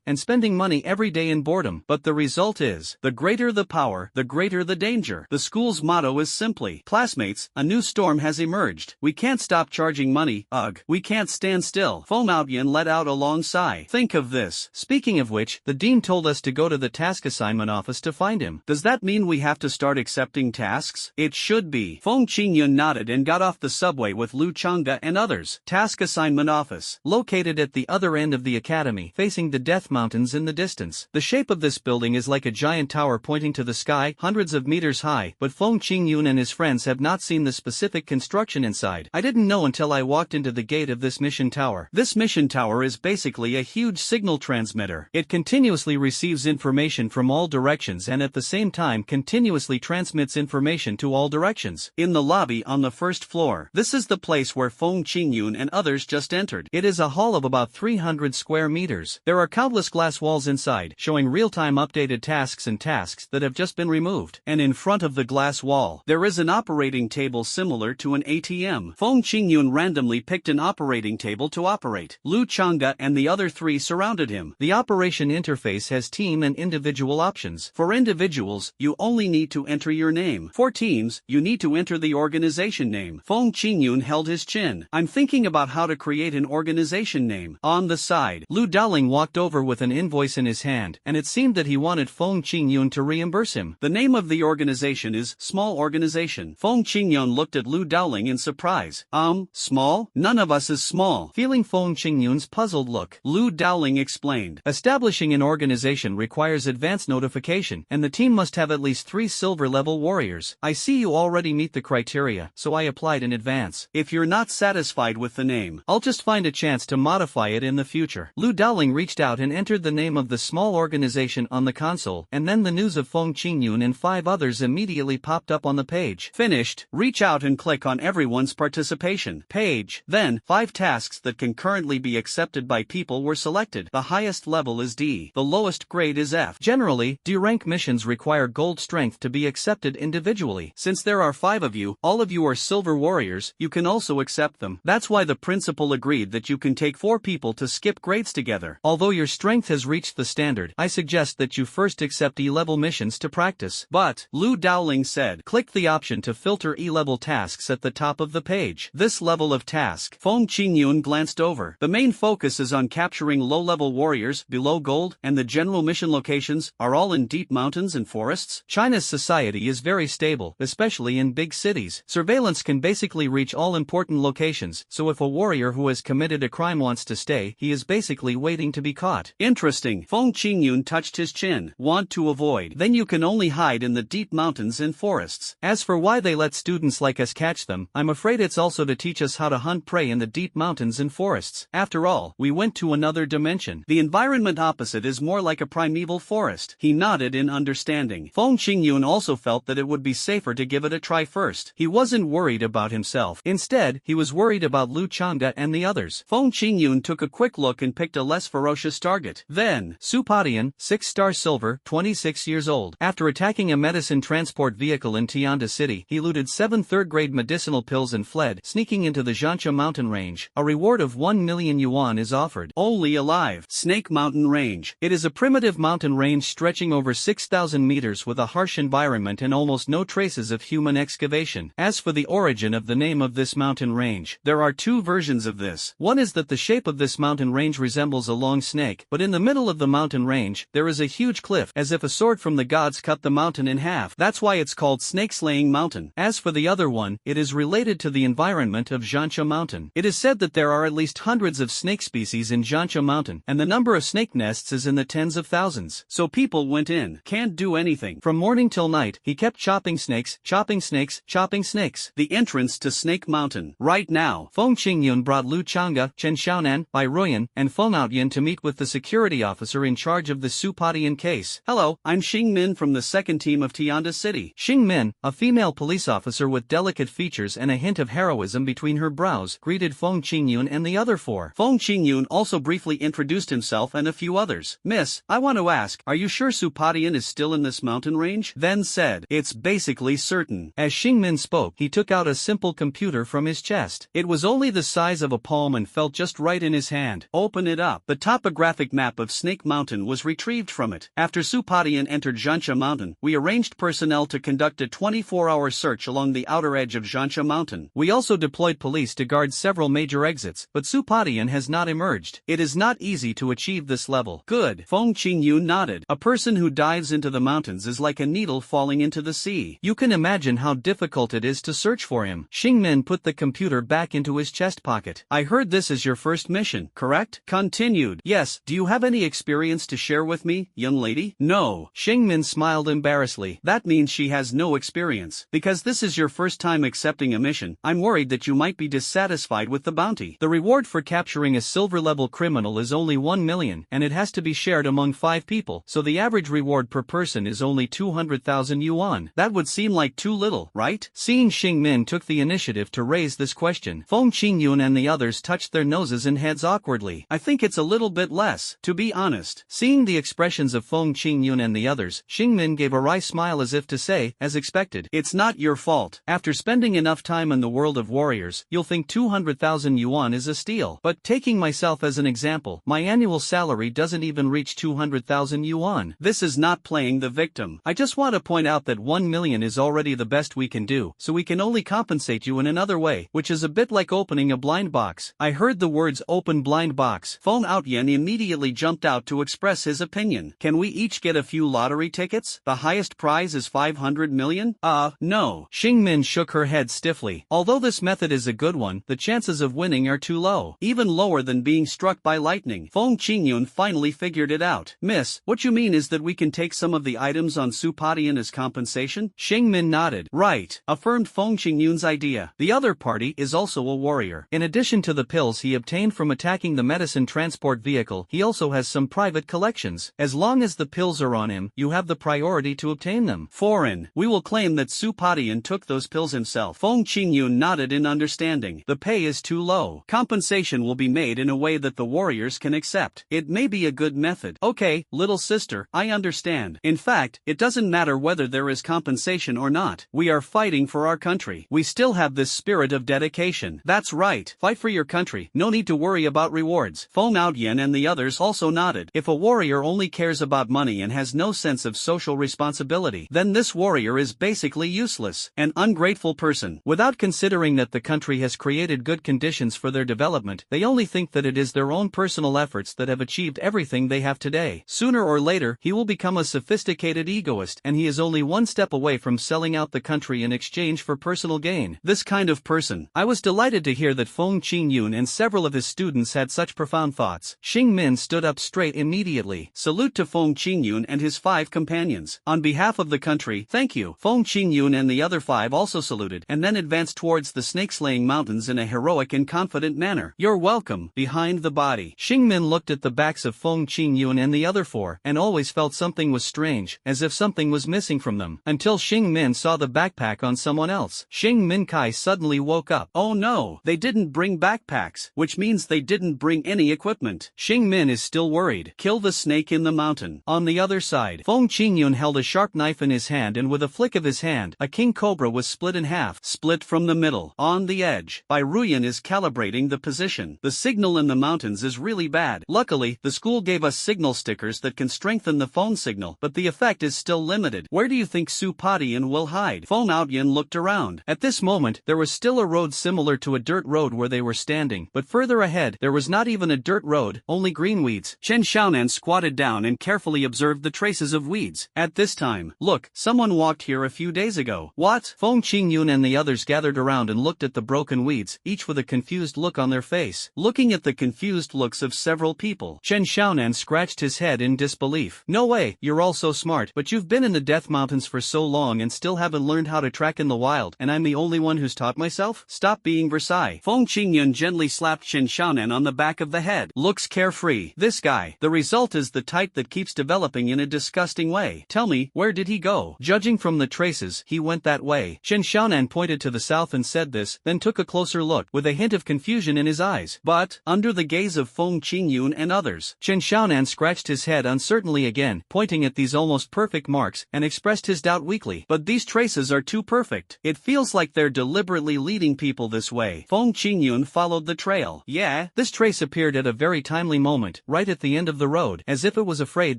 and spending money every day in boredom. But the result is, the greater the power, the greater the danger. The school's motto is simply, classmates, a new storm has emerged. We can't stop charging money, ugh. We can't stand still. Feng Outyan let out a long sigh. Think of this. Speaking of which, the dean told us to go to the task assignment office to find him. Does that mean we have to start accepting tasks? It should be. Feng Qingyun nodded and got off the subway with Lu Changda and others. Task assignment office. Located at the other end of the academy, facing the Death Mountains in the distance. The shape of this building is like a giant tower pointing to the sky, hundreds of meters high, but Feng Qingyun and his friends have not seen the specific construction inside. I didn't know until I walked into the gate of this mission tower. This mission tower is basically a huge signal transmitter. It continuously receives information from all directions and at the same time continuously transmits information to all directions. In the lobby on the first floor, this is the place where Feng Qingyun and others just entered. It is a hall of about 300 square meters. There are countless glass walls inside, showing real-time updated tasks and tasks that have just been removed. And in front of the glass wall, there is an operating table similar to an ATM. Feng Qingyun randomly picked an operating table to operate. Lu Changda and the other 3 surrounded him. The operation interface has team and individual options. For individuals, you only need to enter your name. For teams, you need to enter the organization name. Feng Qingyun held his chin. I'm thinking about how to create an organization name. On the side, Lu Dowling walked over with an invoice in his hand, and it seemed that he wanted Feng Qingyun to reimburse him. The name of the organization is Small Organization. Feng Qingyun looked at Lu Dowling in surprise. Small? None of us is small. Feeling Feng Qingyun's puzzled look, Lu Dowling explained. Establishing an organization requires advance notification, and the team must have at least 3 silver-level warriors. I see you already meet the criteria, so I applied in advance. chance. If you're not satisfied with the name, I'll just find a chance to modify it in the future. Lu Dowling reached out and entered the name of the small organization on the console, and then the news of Feng Qingyun and 5 others immediately popped up on the page. Finished. Reach out and click on everyone's participation page. Then, 5 tasks that can currently be accepted by people were selected. The highest level is D. The lowest grade is F. Generally, D-rank missions require gold strength to be accepted individually. Since there are 5 of you, all of you are silver warriors, you can also accept them. That's why the principal agreed that you can take 4 people to skip grades together. Although your strength has reached the standard, I suggest that you first accept E-level missions to practice. But, Lu Dowling said, click the option to filter E-level tasks at the top of the page. This level of task, Feng Qingyun glanced over. The main focus is on capturing low-level warriors, below gold, and the general mission locations are all in deep mountains and forests. China's society is very stable, especially in big cities. Surveillance can basically reach all important locations, so if a warrior who has committed a crime wants to stay, he is basically waiting to be caught. Interesting. Feng Qingyun touched his chin. Want to avoid? Then you can only hide in the deep mountains and forests. As for why they let students like us catch them, I'm afraid it's also to teach us how to hunt prey in the deep mountains and forests. After all, we went to another dimension. The environment opposite is more like a primeval forest. He nodded in understanding. Feng Qingyun also felt that it would be safer to give it a try first. He wasn't worried about himself. Instead, he was worried about Lu Changda and the others. Feng Qingyun took a quick look and picked a less ferocious target. Then, Supadian, 6-star silver, 26 years old. After attacking a medicine transport vehicle in Tianda City, he looted 7 third-grade medicinal pills and fled, sneaking into the Jiansha mountain range. A reward of 1 million yuan is offered. Only alive. Snake Mountain Range. It is a primitive mountain range stretching over 6,000 meters with a harsh environment and almost no traces of human excavation. As for the origin of the name of this mountain range, there are 2 versions of this. One is that the shape of this mountain range resembles a long snake, but in the middle of the mountain range, there is a huge cliff, as if a sword from the gods cut the mountain in half. That's why it's called Snake-Slaying Mountain. As for the other one, it is related to the environment of Jiansha Mountain. It is said that there are at least hundreds of snake species in Jiansha Mountain, and the number of snake nests is in the tens of thousands. So people went in. Can't do anything. From morning till night, he kept chopping snakes, chopping snakes, chopping snakes. The entrance to Snake Mountain. Right now, Feng Qingyun brought Lu Changga, Chen Xiaonan, Bai Ruyan, and Feng Outyan to meet with the security officer in charge of the Supadian case. Hello, I'm Xing Min from the 2nd team of Tianda City. Xing Min, a female police officer with delicate features and a hint of heroism between her brows, greeted Feng Qingyun and the other 4. Feng Qingyun also briefly introduced himself and a few others. Miss, I want to ask, are you sure Supadian is still in this mountain range? Then said, it's basically certain. As Xing Min spoke, he took out a simple computer from his chest. It was only the size of a palm and felt just right in his hand. Open it up. The topographic map of Snake Mountain was retrieved from it. After Supadian entered Jiansha Mountain, we arranged personnel to conduct a 24-hour search along the outer edge of Jiansha Mountain. We also deployed police to guard several major exits, but Supadian has not emerged. It is not easy to achieve this level. Good. Feng Qingyun nodded. A person who dives into the mountains is like a needle falling into the sea. You can imagine how difficult it is to search for him. Xing Min put the computer back into his chest pocket. I heard this is your first mission, correct? Continued. Yes. Do you have any experience to share with me, young lady? No. Xing Min smiled embarrassedly. That means she has no experience. Because this is your first time accepting a mission, I'm worried that you might be dissatisfied with the bounty. The reward for capturing a silver-level criminal is only 1 million, and it has to be shared among 5 people, so the average reward per person is only 200,000 yuan. That would seem like too little, right? Seeing Xing Min took the initiative to raise this question, Feng Qingyun and the others touched their noses and heads awkwardly. I think it's a little bit less, to be honest. Seeing the expressions of Feng Qingyun and the others, Xing Min gave a wry smile as if to say, as expected, it's not your fault. After spending enough time in the world of warriors, you'll think 200,000 yuan is a steal. But taking myself as an example, my annual salary doesn't even reach 200,000 yuan. This is not playing the victim. I just want to point out that 1 million is already the best we can do, so we can only compensate you in another way, which is a bit like opening a blind box. I heard the words open blind box. Feng Outyan immediately jumped out to express his opinion. Can we each get a few lottery tickets? The highest prize is 500 million? No. Xing Min shook her head stiffly. Although this method is a good one, the chances of winning are too low. Even lower than being struck by lightning. Feng Qingyun finally figured it out. Miss, what you mean is that we can take some of the items on Supadian as compensation? Xing Min nodded. Right, affirmed Feng Qingyun's idea. The other party is also a warrior. In addition to the pills he obtained from attacking the medicine transport vehicle, he also has some private collections. As long as the pills are on him, you have the priority to obtain them. Foreign. We will claim that Supadian took those pills himself. Feng Qingyun nodded in understanding. The pay is too low. Compensation will be made in a way that the warriors can accept. It may be a good method. Okay, little sister, I understand. In fact, it doesn't matter whether there is compensation or not. We are fighting for our country. We still have this spirit of dedication. That's right. Fight for your country. No need to worry about rewards. Feng Aoyan and the others also nodded. If a warrior only cares about money and has no sense of social responsibility, then this warrior is basically useless. An ungrateful person. Without considering that the country has created good conditions for their development, they only think that it is their own personal efforts that have achieved everything they have today. Sooner or later, he will become a sophisticated egoist, and he is only one step away from selling out the country in exchange for personal gain. This kind of person. I was delighted to hear that Feng Qingyun and several of his students had such profound thoughts. Xing Min stood up straight immediately. Salute to Feng Qingyun and his 5 companions. On behalf of the country, thank you. Feng Qingyun and the other 5 also saluted, and then advanced towards the snake-slaying mountains in a heroic and confident manner. You're welcome. Behind the body. Xing Min looked at the backs of Feng Qingyun and the other 4, and always felt something was strange, as if something was missing from them, until Xing Min saw the backpack on someone else. Xing Min Kai suddenly woke up. Oh no, they didn't bring backpacks, which means they didn't bring any equipment. Xing Min is still worried. Kill the snake in the mountain. On the other side, Feng Qingyun held a sharp knife in his hand, and with a flick of his hand, a king cobra was split in half. Split from the middle. On the edge. Bai Ruyan is calibrating the position. The signal in the mountains is really bad. Luckily, the school gave us signal stickers that can strengthen the phone signal, but the effect is still limited. Where do you think Supadian will hide? Feng Aoyan looked around. At this moment, there was still a road similar to a dirt road where they were standing, but further ahead, there was not even a dirt road, only green weeds. Chen Xiaonan squatted down and carefully observed the traces of weeds. At this time, look, someone walked here a few days ago. What? Feng Qingyun and the others gathered around and looked at the broken weeds, each with a confused look on their face. Looking at the confused looks of several people, Chen Xiaonan scratched his head in disbelief. No way, you're all so smart, but you've been in the Death Mountains for so long and still haven't learned how to track in the wild, and I'm the only one who's taught myself? Stop being Versailles. Feng Qingyun gently slapped Chen Xiaonan on the back of the head. Looks carefree. This guy. The result is the type that keeps developing in a disgusting way. Tell me, where did he go? Judging from the traces, he went that way. Chen Xiaonan pointed to the south and said this, then took a closer look, with a hint of confusion in his eyes. But, under the gaze of Feng Qingyun and others, Chen Xiaonan scratched his head uncertainly again, pointing at these almost perfect marks, and expressed his doubt weakly. But these traces are too perfect. It feels like they're deliberately leading people this way. Feng Qingyun followed the trail. Yeah, this trace appeared at a very timely moment, right at the end of the road, as if it was afraid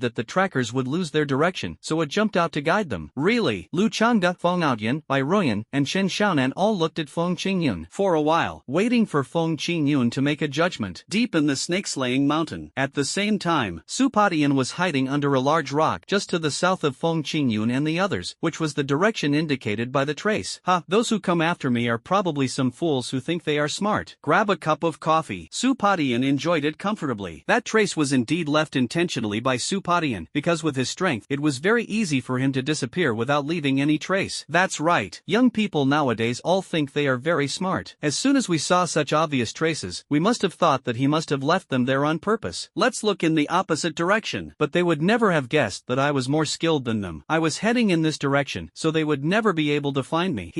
that the trackers would lose their direction, so it jumped out to guide them. Really? Lu Changde, Feng Aoyan, Bai Ruyan, and Chen Xiaonan all looked at Feng Qingyun for a while, waiting for Feng Qingyun to make a judgment. Deep in the snake-slaying mountain. At the same time, Supadian was hiding under a large rock just to the south of Feng Qingyun and the others, which was the direction indicated by the trace. Those who come after me are probably some fools who think they are smart. Grab a cup of coffee. Supadian enjoyed it comfortably. That trace was indeed left intentionally by Supadian, because with his strength, it was very easy for him to disappear without leaving any trace. That's right. Young people nowadays all think they are very smart. As soon as we saw such obvious traces, we must have thought that he must have left them there on purpose. Let's look in the opposite direction. But they would never have guessed that I was more skilled than them. I was heading in this direction, so they would never be able to find me.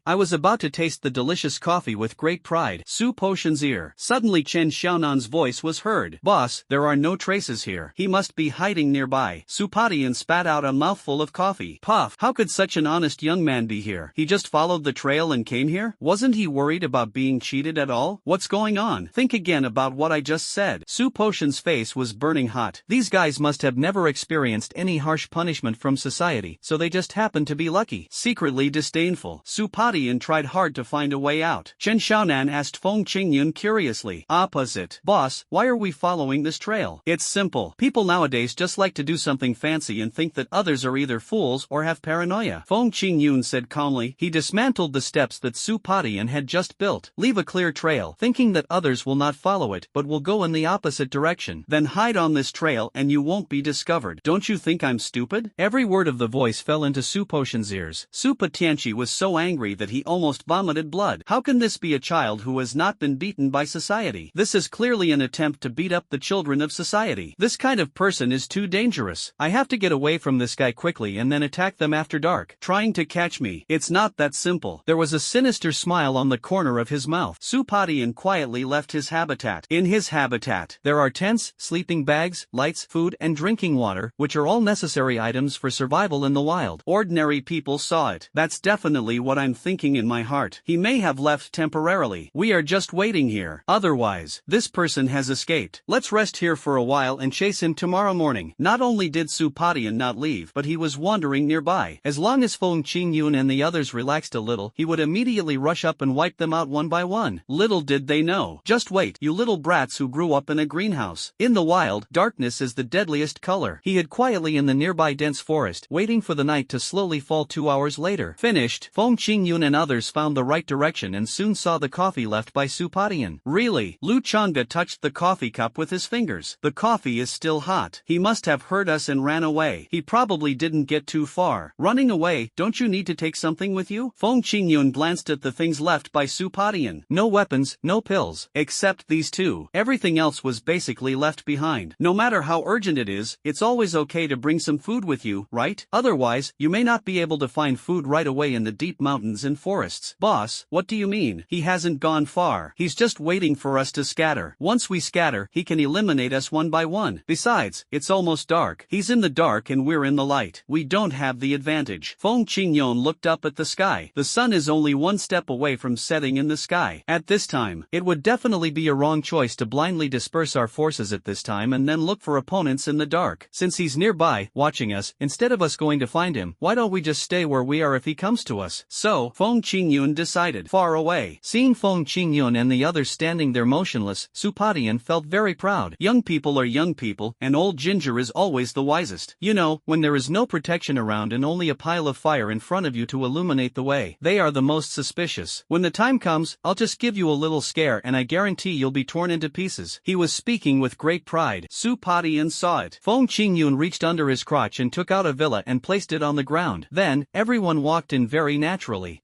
I was about to taste the delicious coffee with great pride. Su Potion's ear. Suddenly Chen Xiaonan's voice was heard. Boss, there are no traces here. He must be hiding nearby. Supadian spat out a mouthful of coffee. Puff, how could such an honest young man be here? He just followed the trail and came here? Wasn't he worried about being cheated at all? What's going on? Think again about what I just said. Su Potion's face was burning hot. These guys must have never experienced any harsh punishment from society, so they just happened to be lucky. Secretly disdainful, Supadian tried hard to find a way out. Chen Xiaonan asked Feng Qingyun curiously. Opposite. Boss, why are we following this trail? It's simple. People nowadays just like to do something fancy and think that others are either fools or have paranoia. Feng Qingyun said calmly. He dismantled the steps that Supadian had just built. Leave a clear trail, thinking that others will not follow it but will go in the opposite direction. Then hide on this trail and you won't be discovered. Don't you think I'm stupid? Every word of the voice fell into Su Potion's ears. Su Patianchi was so angry that he almost almost vomited blood. How can this be a child who has not been beaten by society? This is clearly an attempt to beat up the children of society. This kind of person is too dangerous. I have to get away from this guy quickly and then attack them after dark. Trying to catch me. It's not that simple. There was a sinister smile on the corner of his mouth. Supadian quietly left his habitat. In his habitat, there are tents, sleeping bags, lights, food, and drinking water, which are all necessary items for survival in the wild. Ordinary people saw it. That's definitely what I'm thinking in my heart. He may have left temporarily. We are just waiting here. Otherwise, this person has escaped. Let's rest here for a while and chase him tomorrow morning. Not only did Supadian not leave, but he was wandering nearby. As long as Feng Qingyun and the others relaxed a little, he would immediately rush up and wipe them out one by one. Little did they know. Just wait, you little brats who grew up in a greenhouse. In the wild, darkness is the deadliest color. He hid quietly in the nearby dense forest, waiting for the night to slowly fall. 2 hours later. Finished, Feng Qingyun and others found the right direction and soon saw the coffee left by Supadian. Really? Lu Chang'e touched the coffee cup with his fingers. The coffee is still hot. He must have heard us and ran away. He probably didn't get too far. Running away, don't you need to take something with you? Feng Qingyun glanced at the things left by Supadian. No weapons, no pills. Except these two. Everything else was basically left behind. No matter how urgent it is, it's always okay to bring some food with you, right? Otherwise, you may not be able to find food right away in the deep mountains and forests. Boss, what do you mean? He hasn't gone far. He's just waiting for us to scatter. Once we scatter, he can eliminate us one by one. Besides, it's almost dark. He's in the dark and we're in the light. We don't have the advantage. Feng Qingyun looked up at the sky. The sun is only one step away from setting in the sky. At this time, it would definitely be a wrong choice to blindly disperse our forces at this time and then look for opponents in the dark. Since he's nearby, watching us, instead of us going to find him, why don't we just stay where we are if he comes to us? So, Feng Qingyun decided. Far away. Seeing Feng Qingyun and the others standing there motionless, Supadian felt very proud. Young people are young people, and old ginger is always the wisest. You know, when there is no protection around and only a pile of fire in front of you to illuminate the way, they are the most suspicious. When the time comes, I'll just give you a little scare and I guarantee you'll be torn into pieces. He was speaking with great pride. Supadian saw it. Feng Qingyun reached under his crotch and took out a villa and placed it on the ground. Then, everyone walked in very naturally.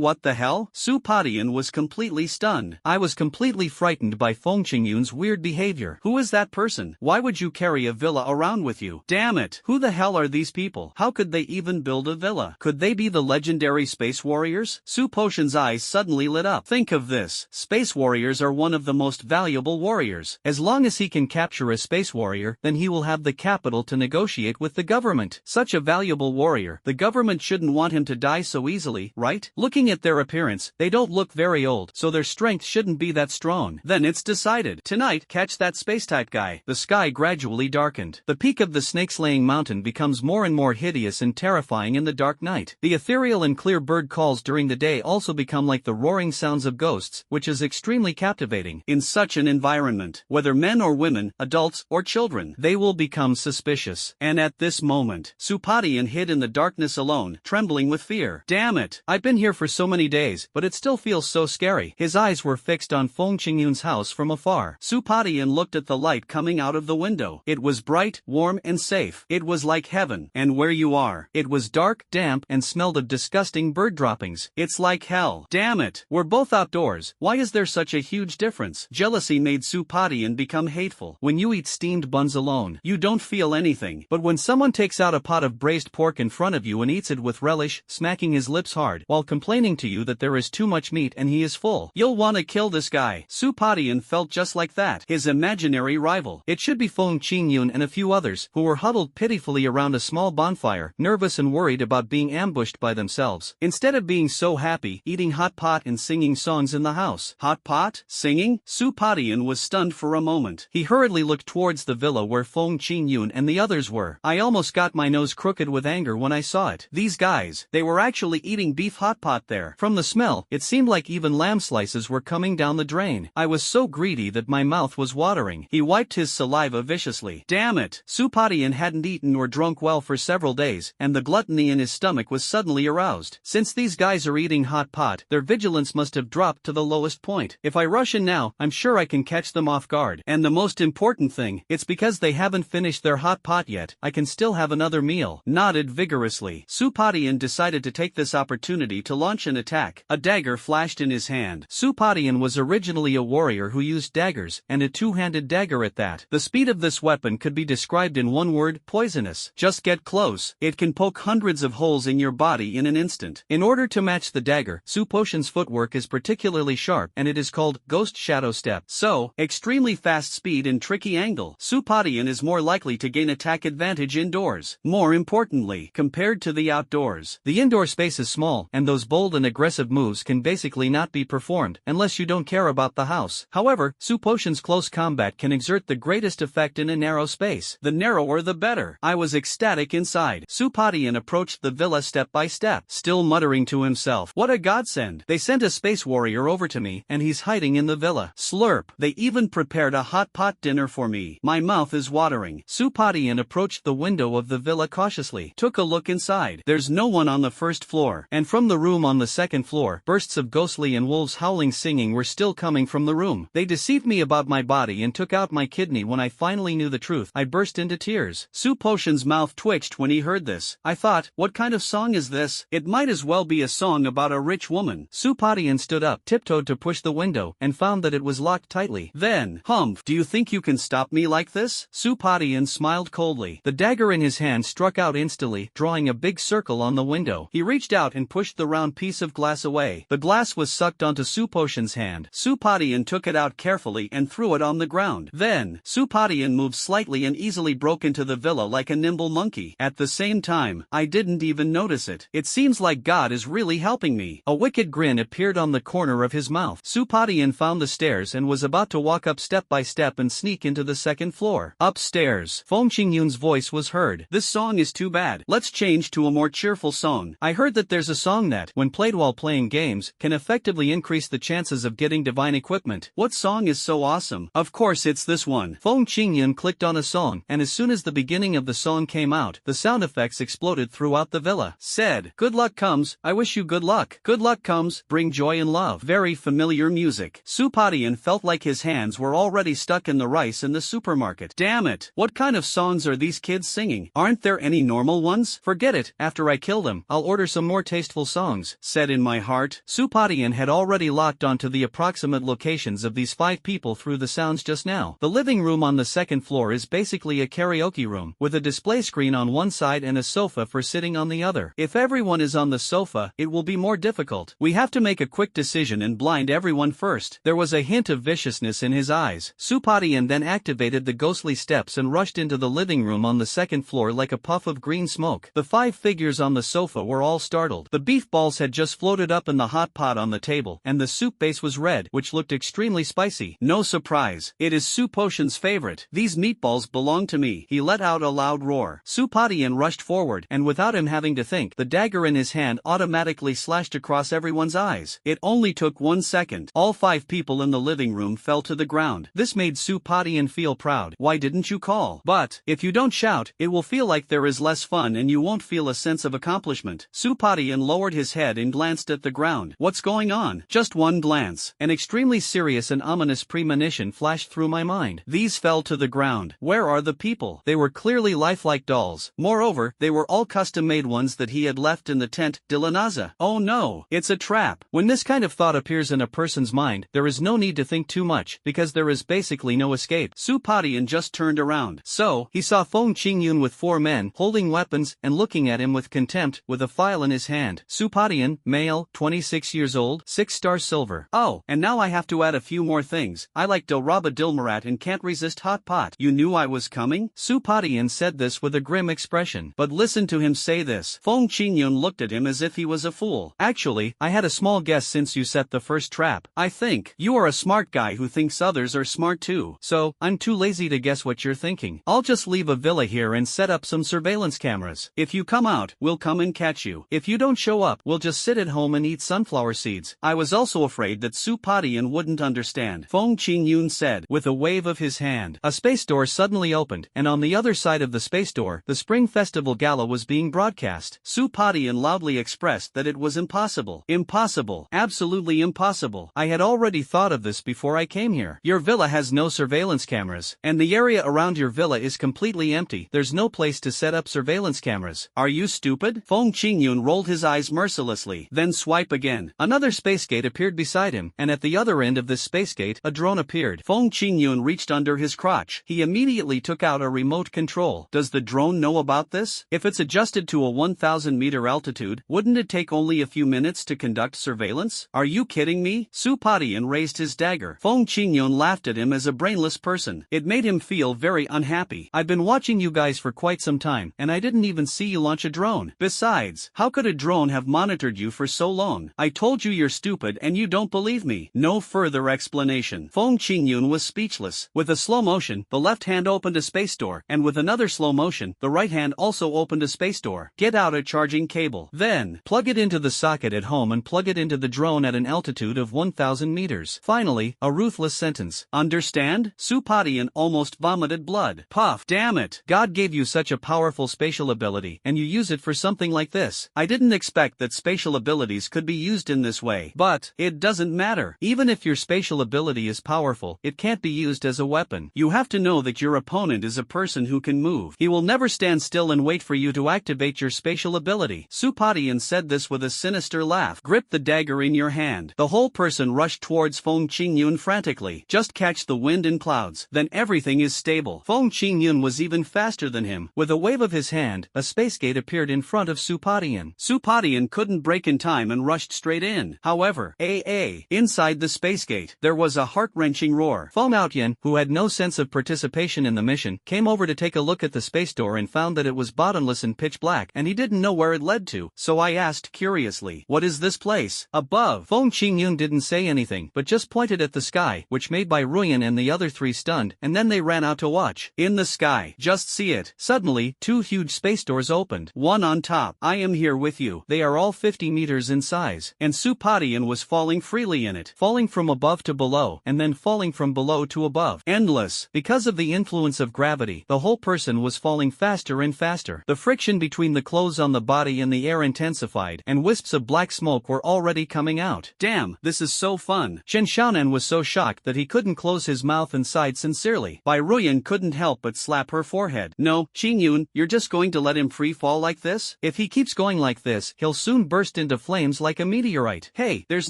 What the hell? Supadian was completely stunned. I was completely frightened by Feng Qingyun's weird behavior. Who is that person? Why would you carry a villa around with you? Damn it! Who the hell are these people? How could they even build a villa? Could they be the legendary space warriors? Su Potion's eyes suddenly lit up. Think of this. Space warriors are one of the most valuable warriors. As long as he can capture a space warrior, then he will have the capital to negotiate with the government. Such a valuable warrior, the government shouldn't want him to die so easily, right? Looking at their appearance, they don't look very old, so their strength shouldn't be that strong. Then it's decided. Tonight, catch that space-type guy. The sky gradually darkened. The peak of the snake-slaying mountain becomes more and more hideous and terrifying in the dark night. The ethereal and clear bird calls during the day also become like the roaring sounds of ghosts, which is extremely captivating. In such an environment, whether men or women, adults or children, they will become suspicious. And at this moment, Supadian hid in the darkness alone, trembling with fear. Damn it! I've been here for so many days, but it still feels so scary. His eyes were fixed on Feng Qingyun's house from afar. Supadian looked at the light coming out of the window. It was bright, warm, and safe. It was like heaven. And where you are, it was dark, damp, and smelled of disgusting bird droppings. It's like hell. Damn it! We're both outdoors. Why is there such a huge difference? Jealousy made Supadian become hateful. When you eat steamed buns alone, you don't feel anything. But when someone takes out a pot of braised pork in front of you and eats it with relish, smacking his lips hard, while complaining to you that there is too much meat and he is full, you'll want to kill this guy. Supadian felt just like that. His imaginary rival. It should be Feng Qingyun and a few others, who were huddled pitifully around a small bonfire, nervous and worried about being ambushed by themselves. Instead of being so happy, eating hot pot and singing songs in the house. Hot pot? Singing? Supadian was stunned for a moment. He hurriedly looked towards the villa where Feng Qingyun and the others were. I almost got my nose crooked with anger when I saw it. These guys, they were actually eating beef hot pot there. From the smell, it seemed like even lamb slices were coming down the drain. I was so greedy that my mouth was watering. He wiped his saliva viciously. Damn it! Supadian hadn't eaten or drunk well for several days, and the gluttony in his stomach was suddenly aroused. Since these guys are eating hot pot, their vigilance must have dropped to the lowest point. If I rush in now, I'm sure I can catch them off guard. And the most important thing, it's because they haven't finished their hot pot yet. I can still have another meal. Nodded vigorously. Supadian decided to take this opportunity to launch launch an attack. A dagger flashed in his hand. Supadian was originally a warrior who used daggers, and a two-handed dagger at that. The speed of this weapon could be described in one word: poisonous. Just get close. It can poke hundreds of holes in your body in an instant. In order to match the dagger, Supotion's footwork is particularly sharp, and it is called Ghost Shadow Step. So, extremely fast speed and tricky angle. Supadian is more likely to gain attack advantage indoors. More importantly, compared to the outdoors, the indoor space is small, and those bold and aggressive moves can basically not be performed, unless you don't care about the house. However, Supotion's close combat can exert the greatest effect in a narrow space. The narrower the better. I was ecstatic inside. Supadian approached the villa step by step, still muttering to himself, "What a godsend. They sent a space warrior over to me, and he's hiding in the villa. Slurp. They even prepared a hot pot dinner for me. My mouth is watering." Supadian approached the window of the villa cautiously, took a look inside. There's no one on the first floor, and from the room on the second floor, bursts of ghostly and wolves howling singing were still coming from the room. They deceived me about my body and took out my kidney. When I finally knew the truth, I burst into tears. Supotion's mouth twitched when he heard this. I thought, what kind of song is this? It might as well be a song about a rich woman. Supadian stood up, tiptoed to push the window, and found that it was locked tightly. Then, "Humph, do you think you can stop me like this?" Supadian smiled coldly. The dagger in his hand struck out instantly, drawing a big circle on the window. He reached out and pushed the round piece of glass away. The glass was sucked onto Supotion's hand. Supadian took it out carefully and threw it on the ground. Then, Supadian moved slightly and easily broke into the villa like a nimble monkey. At the same time, I didn't even notice it. It seems like God is really helping me. A wicked grin appeared on the corner of his mouth. Supadian found the stairs and was about to walk up step by step and sneak into the second floor. Upstairs, Feng Qingyun's voice was heard. "This song is too bad. Let's change to a more cheerful song. I heard that there's a song that, when played while playing games, can effectively increase the chances of getting divine equipment. What song is so awesome? Of course it's this one." Feng Qingyun clicked on a song, and as soon as the beginning of the song came out, the sound effects exploded throughout the villa. Said, "Good luck comes, I wish you good luck. Good luck comes, bring joy and love." Very familiar music. Supadian felt like his hands were already stuck in the rice in the supermarket. Damn it, what kind of songs are these kids singing? Aren't there any normal ones? Forget it, after I kill them, I'll order some more tasteful songs. Said in my heart. Supadian had already locked onto the approximate locations of these 5 people through the sounds just now. The living room on the second floor is basically a karaoke room, with a display screen on one side and a sofa for sitting on the other. If everyone is on the sofa, it will be more difficult. We have to make a quick decision and blind everyone first. There was a hint of viciousness in his eyes. Supadian then activated the ghostly steps and rushed into the living room on the second floor like a puff of green smoke. The 5 figures on the sofa were all startled. The beef balls had just floated up in the hot pot on the table, and the soup base was red, which looked extremely spicy. No surprise, it is Supotion's favorite. "These meatballs belong to me." He let out a loud roar. Supadian rushed forward, and without him having to think, the dagger in his hand automatically slashed across everyone's eyes. It only took 1 second. All 5 people in the living room fell to the ground. This made Supadian feel proud. "Why didn't you call?" "But, if you don't shout, it will feel like there is less fun and you won't feel a sense of accomplishment." Supadian lowered his head and glanced at the ground. "What's going on?" Just one glance. An extremely serious and ominous premonition flashed through my mind. These fell to the ground. Where are the people? They were clearly lifelike dolls. Moreover, they were all custom-made ones that he had left in the tent de la Naza. Oh no, it's a trap. When this kind of thought appears in a person's mind, there is no need to think too much, because there is basically no escape. Supadian just turned around. So, he saw Feng Qingyun with 4 men, holding weapons, and looking at him with contempt, with a file in his hand. Supadian, male, 26 years old, 6-star silver. "Oh, and now I have to add a few more things. I like Dilraba Dilmarat and can't resist hot pot." "You knew I was coming?" Supadian said this with a grim expression. But listen to him say this. Feng Qingyun looked at him as if he was a fool. "Actually, I had a small guess since you set the first trap. I think you are a smart guy who thinks others are smart too. So, I'm too lazy to guess what you're thinking. I'll just leave a villa here and set up some surveillance cameras. If you come out, we'll come and catch you. If you don't show up, we'll just sit at home and eat sunflower seeds." I was also afraid that Supadian wouldn't understand. Feng Qingyun said, with a wave of his hand. A space door suddenly opened, and on the other side of the space door, the Spring Festival Gala was being broadcast. Supadian loudly expressed that it was impossible. Impossible. Absolutely impossible. I had already thought of this before I came here. Your villa has no surveillance cameras, and the area around your villa is completely empty. There's no place to set up surveillance cameras. Are you stupid? Feng Qingyun rolled his eyes mercilessly. quickly, then swipe again. Another space gate appeared beside him, and at the other end of this space gate, a drone appeared. Feng Qingyun reached under his crotch. He immediately took out a remote control. Does the drone know about this? If it's adjusted to a 1,000-meter altitude, wouldn't it take only a few minutes to conduct surveillance? Are you kidding me? Su Patian raised his dagger. Feng Qingyun laughed at him as a brainless person. It made him feel very unhappy. I've been watching you guys for quite some time, and I didn't even see you launch a drone. Besides, how could a drone have monitored you for so long? I told you you're stupid and you don't believe me. No further explanation. Feng Qingyun was speechless. With a slow motion, the left hand opened a space door, and with another slow motion, the right hand also opened a space door. Get out a charging cable. Then, plug it into the socket at home and plug it into the drone at an altitude of 1,000 meters. Finally, a ruthless sentence. Understand? Su Patian almost vomited blood. Puff. Damn it. God gave you such a powerful spatial ability, and you use it for something like this. I didn't expect that spatial abilities could be used in this way. But, it doesn't matter. Even if your spatial ability is powerful, it can't be used as a weapon. You have to know that your opponent is a person who can move. He will never stand still and wait for you to activate your spatial ability. Su Patian said this with a sinister laugh. Grip the dagger in your hand. The whole person rushed towards Feng Qingyun frantically. Just catch the wind in clouds, then everything is stable. Feng Qingyun was even faster than him. With a wave of his hand, a space gate appeared in front of Su Patian. Su Patian couldn't break in time and rushed straight in. However, inside the space gate, there was a heart-wrenching roar. Feng Outyan, who had no sense of participation in the mission, came over to take a look at the space door and found that it was bottomless and pitch black, and he didn't know where it led to, so I asked curiously, "What is this place?" Above. Feng Qingyun didn't say anything, but just pointed at the sky, which made Bai Ruyan and the other three stunned, and then they ran out to watch. In the sky. Just see it. Suddenly, two huge space doors opened. One on top. I am here with you. They are all 50 meters in size, and Su Patian was falling freely in it. Falling from above to below, and then falling from below to above. Endless. Because of the influence of gravity, the whole person was falling faster and faster. The friction between the clothes on the body and the air intensified, and wisps of black smoke were already coming out. Damn, this is so fun. Shen Xiaonan was so shocked that he couldn't close his mouth and sighed sincerely. Bai Ruyan couldn't help but slap her forehead. No, Qingyun, you're just going to let him free fall like this? If he keeps going like this, he'll soon burst into flames like a meteorite. Hey, there's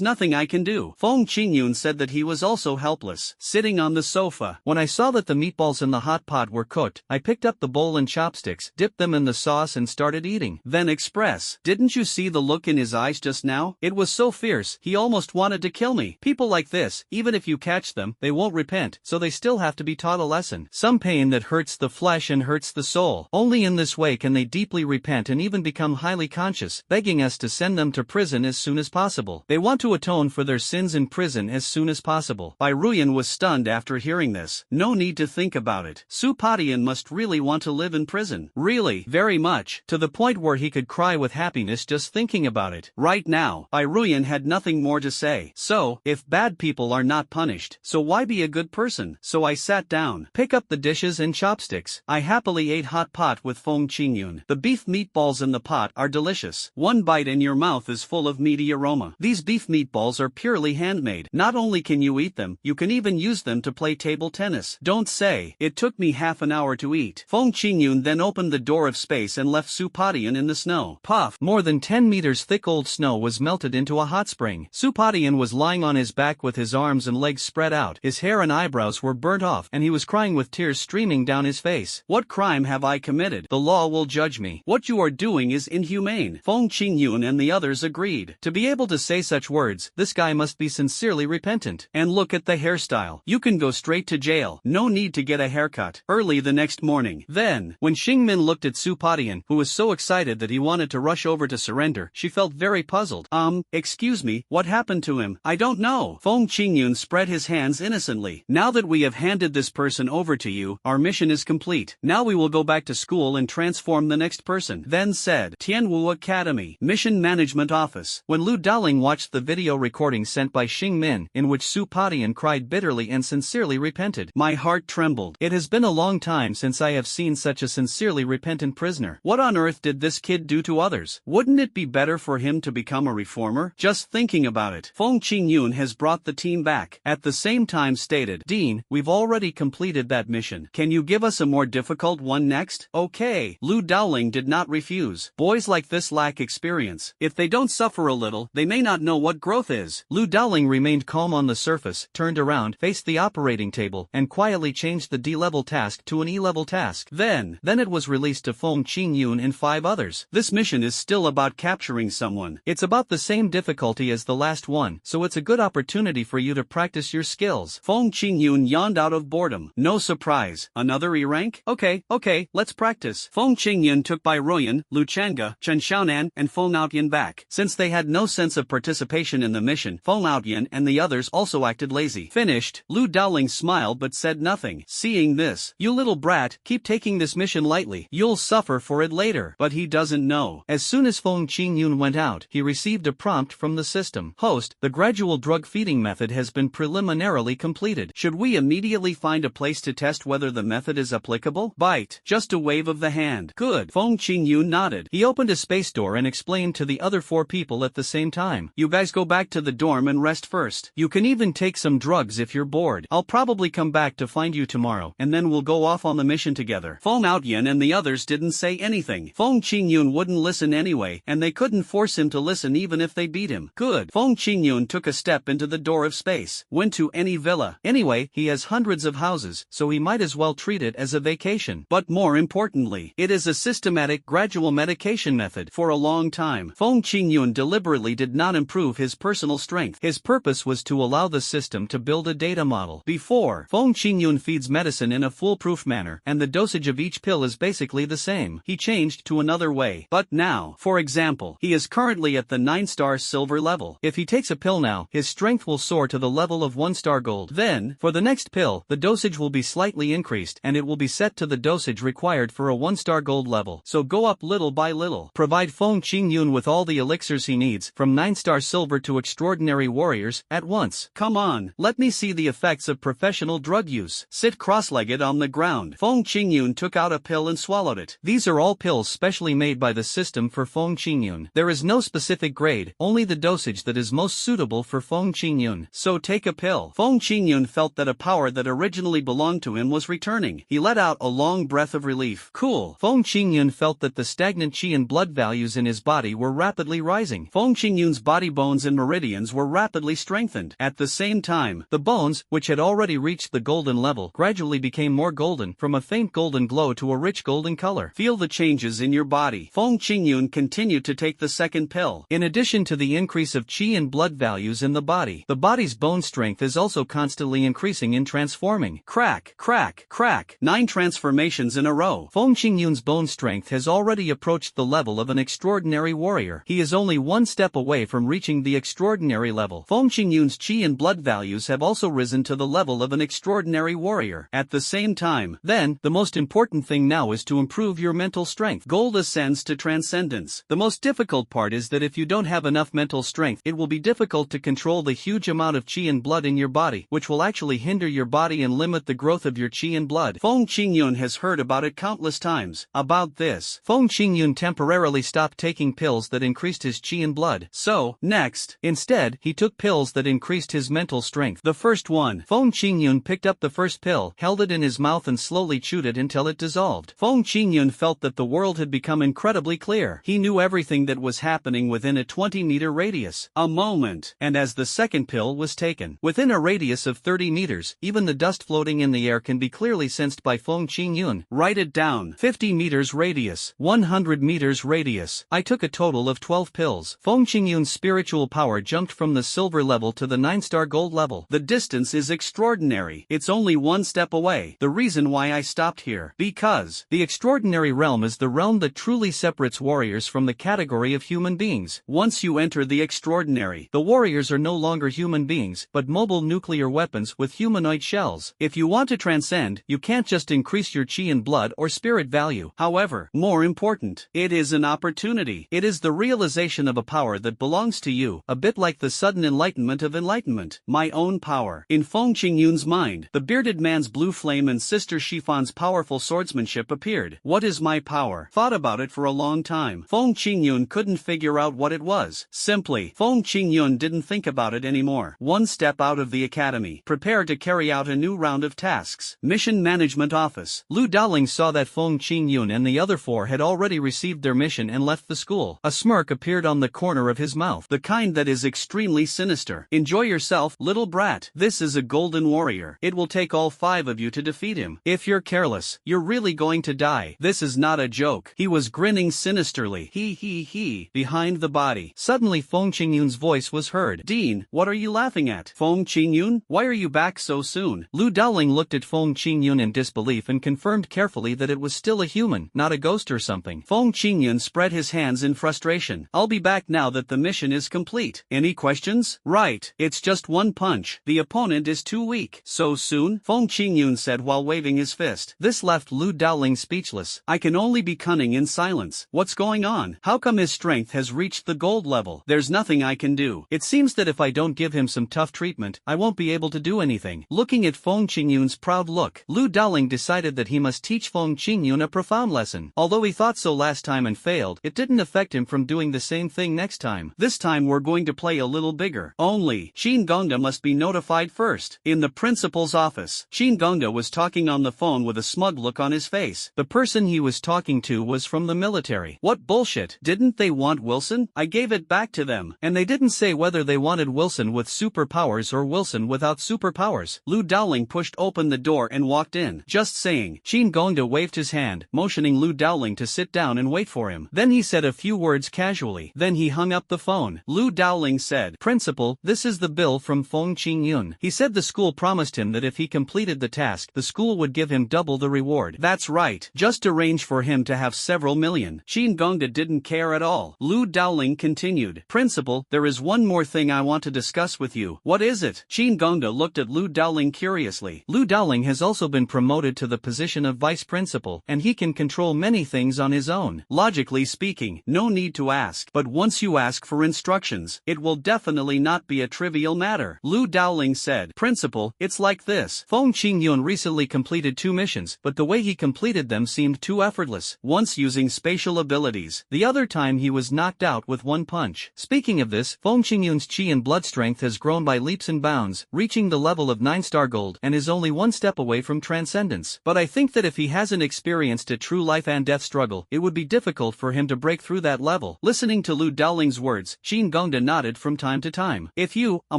nothing I can do. Feng Qingyun said that he was also helpless, sitting on the sofa. When I saw that the meatballs in the hot pot were cooked, I picked up the bowl and chopsticks, dipped them in the sauce and started eating. Then express. Didn't you see the look in his eyes just now? It was so fierce, he almost wanted to kill me. People like this, even if you catch them, they won't repent, so they still have to be taught a lesson. Some pain that hurts the flesh and hurts the soul. Only in this way can they deeply repent and even become highly conscious, begging us to send them to prison as soon as possible. They want to atone for their sins in prison as soon as possible. Bai Ruyan was stunned after hearing this. No need to think about it. Su Patian must really want to live in prison. Really, very much, to the point where he could cry with happiness just thinking about it. Right now, Bai Ruyan had nothing more to say. So, if bad people are not punished, so why be a good person? So I sat down, pick up the dishes and chopsticks. I happily ate hot pot with Feng Qingyun. The beef meatballs in the pot are delicious. One bite and your mouth is full of meaty aroma. These beef meatballs are purely handmade. Not only can you eat them, you can even use them to play table tennis. Don't say. It took me half an hour to eat. Feng Qingyun then opened the door of space and left Su Patian in the snow. Puff. More than 10 meters thick old snow was melted into a hot spring. Su Patian was lying on his back with his arms and legs spread out. His hair and eyebrows were burnt off, and he was crying with tears streaming down his face. What crime have I committed? The law will judge me. What you are doing is inhumane. Feng Qingyun and the others agreed. To be able to say such words, this guy must be sincerely repentant. And look at the hairstyle. You can go straight to jail. No need to get a haircut. Early the next morning. Then, when Xingmin looked at Su Patian, who was so excited that he wanted to rush over to surrender, she felt very puzzled. Excuse me, what happened to him? I don't know. Feng Qingyun spread his hands innocently. Now that we have handed this person over to you, our mission is complete. Now we will go back to school and transform the next person. Then said, Tianwu Academy, Mission Management Office. When Lu Daoling watched the video recording sent by Xingmin, in which Su Patian cried bitterly and sincerely repented, my heart trembled. It has been a long time since I have seen such a sincerely repentant prisoner. What on earth did this kid do to others? Wouldn't it be better for him to become a reformer? Just thinking about it. Feng Qingyun has brought the team back. At the same time stated, Dean, we've already completed that mission. Can you give us a more difficult one next? Okay. Lu Daoling did not refuse. Boys like this lack experience. It If they don't suffer a little, they may not know what growth is. Lu Daoling remained calm on the surface, turned around, faced the operating table, and quietly changed the D-level task to an E-level task. Then it was released to Feng Qingyun and 5 others. This mission is still about capturing someone. It's about the same difficulty as the last one, so it's a good opportunity for you to practice your skills. Feng Qingyun yawned out of boredom. No surprise. Another E-rank? Okay, let's practice. Feng Qingyun took Bai Ruoyan, Lu Changa, Chen Xiaonan, and Feng Outyan back. Since they had no sense of participation in the mission, Feng Outyan and the others also acted lazy. Finished, Lu Daoling smiled but said nothing. Seeing this, "You little brat, keep taking this mission lightly. You'll suffer for it later." But he doesn't know. As soon as Feng Qingyun went out, he received a prompt from the system. "Host, the gradual drug feeding method has been preliminarily completed. Should we immediately find a place to test whether the method is applicable?" Bite. Just a wave of the hand. Good. Feng Qingyun nodded. He opened a space door and explained to the other 4 people at the same time. "You guys go back to the dorm and rest first. You can even take some drugs if you're bored. I'll probably come back to find you tomorrow, and then we'll go off on the mission together." Feng Outyan and the others didn't say anything. Feng Qingyun wouldn't listen anyway, and they couldn't force him to listen even if they beat him. Good. Feng Qingyun took a step into the door of space. Went to any villa. Anyway, he has hundreds of houses, so he might as well treat it as a vacation. But more importantly, it is a systematic, gradual medication method. For a long time, Feng Qingyun deliberately did not improve his personal strength. His purpose was to allow the system to build a data model. Before, Feng Qingyun feeds medicine in a foolproof manner, and the dosage of each pill is basically the same. He changed to another way. But now, for example, he is currently at the 9-star silver level. If he takes a pill now, his strength will soar to the level of 1-star gold. Then, for the next pill, the dosage will be slightly increased, and it will be set to the dosage required for a 1-star gold level. So go up little by little. Provide Feng Qingyun with all the elixirs he needs, from 9-star silver to extraordinary warriors, at once. Come on, let me see the effects of professional drug use. Sit cross-legged on the ground. Feng Qingyun took out a pill and swallowed it. These are all pills specially made by the system for Feng Qingyun. There is no specific grade, only the dosage that is most suitable for Feng Qingyun. So take a pill. Feng Qingyun felt that a power that originally belonged to him was returning. He let out a long breath of relief. Cool. Feng Qingyun felt that the stagnant qi and blood values in his body were rapidly rising. Feng Qingyun's body bones and meridians were rapidly strengthened. At the same time, the bones, which had already reached the golden level, gradually became more golden, from a faint golden glow to a rich golden color. Feel the changes in your body. Feng Qingyun continued to take the second pill. In addition to the increase of qi and blood values in the body's bone strength is also constantly increasing and transforming. Crack, crack, crack. 9 transformations in a row. Feng Qingyun's bone strength has already approached the level of an extraordinary warrior. He is only 1 step away from reaching the extraordinary level. Feng Qingyun's qi and blood values have also risen to the level of an extraordinary warrior. At the same time, then, the most important thing now is to improve your mental strength. Gold ascends to transcendence. The most difficult part is that if you don't have enough mental strength, it will be difficult to control the huge amount of qi and blood in your body, which will actually hinder your body and limit the growth of your qi and blood. Feng Qingyun has heard about it countless times. About this, Feng Qingyun temporarily stopped taking pills that increased his qi and blood. So, next, instead, he took pills that increased his mental strength. The first one. Feng Qingyun picked up the first pill, held it in his mouth and slowly chewed it until it dissolved. Feng Qingyun felt that the world had become incredibly clear. He knew everything that was happening within a 20-meter radius. A moment. And as the second pill was taken, within a radius of 30 meters, even the dust floating in the air can be clearly sensed by Feng Qingyun. Write it down. 50 meters radius. 100 meters radius. I took a total of 12 pills. Feng Qingyun's spiritual power jumped from the silver level to the 9-star gold level. The distance is extraordinary. It's only 1 step away. The reason why I stopped here. Because the extraordinary realm is the realm that truly separates warriors from the category of human beings. Once you enter the extraordinary, the warriors are no longer human beings, but mobile nuclear weapons with humanoid shells. If you want to transcend, you can't just increase your qi and blood or spirit value. However, more important, it is an opportunity. It is the realization of a power that belongs to you, a bit like the sudden enlightenment of enlightenment. My own power. In Feng Qingyun's mind, the bearded man's blue flame and Sister Shifan's powerful swordsmanship appeared. What is my power? Thought about it for a long time. Feng Qingyun couldn't figure out what it was. Simply, Feng Qingyun didn't think about it anymore. 1 step out of the academy. Prepare to carry out a new round of tasks. Mission Management Office. Lu Daoling saw that Feng Qingyun and the other 4 had already received their mission and left the school. A smirk mark appeared on the corner of his mouth, the kind that is extremely sinister. Enjoy yourself, little brat. This is a golden warrior. It will take all 5 of you to defeat him. If you're careless, you're really going to die. This is not a joke. He was grinning sinisterly. He, behind the body. Suddenly Feng Qingyun's voice was heard. Dean, what are you laughing at? Feng Qingyun, why are you back so soon? Lu Daoling looked at Feng Qingyun in disbelief and confirmed carefully that it was still a human, not a ghost or something. Feng Qingyun spread his hands in frustration. I'll be back now that the mission is complete. Any questions? Right, it's just one punch. The opponent is too weak. So soon? Feng Qingyun said while waving his fist. This left Lu Daoling speechless. I can only be cunning in silence. What's going on? How come his strength has reached the gold level? There's nothing I can do. It seems that if I don't give him some tough treatment, I won't be able to do anything. Looking at Feng Qingyun's proud look, Lu Daoling decided that he must teach Feng Qingyun a profound lesson. Although he thought so last time and failed, it didn't affect him from doing the same thing next time. This time we're going to play a little bigger. Only, Shin Gongda must be notified first. In the principal's office, Shin Gongda was talking on the phone with a smug look on his face. The person he was talking to was from the military. What bullshit? Didn't they want Wilson? I gave it back to them. And they didn't say whether they wanted Wilson with superpowers or Wilson without superpowers. Lu Daoling pushed open the door and walked in. Just saying. Shin Gongda waved his hand, motioning Lu Daoling to sit down and wait for him. Then he said a few words casually. Then he hung up the phone. Lu Daoling said, Principal, this is the bill from Feng Qingyun. He said the school promised him that if he completed the task, the school would give him double the reward. That's right. Just arrange for him to have several million. Shin Gongda didn't care at all. Lu Daoling continued. Principal, there is one more thing I want to discuss with you. What is it? Shin Gongda looked at Lu Daoling curiously. Lu Daoling has also been promoted to the position of vice principal, and he can control many things on his own. Logically speaking, no need to ask. But once you ask for instructions, it will definitely not be a trivial matter. Lu Daoling said, Principal, it's like this. Feng Qingyun recently completed 2 missions, but the way he completed them seemed too effortless. Once using spatial abilities, the other time he was knocked out with one punch. Speaking of this, Feng Qingyun's chi and blood strength has grown by leaps and bounds, reaching the level of 9-star gold, and is only one step away from transcendence. But I think that if he hasn't experienced a true life and death struggle, it would be difficult for him to break through that level. Listening to Lu Daoling's words, Shin Gongda nodded from time to time. If you, a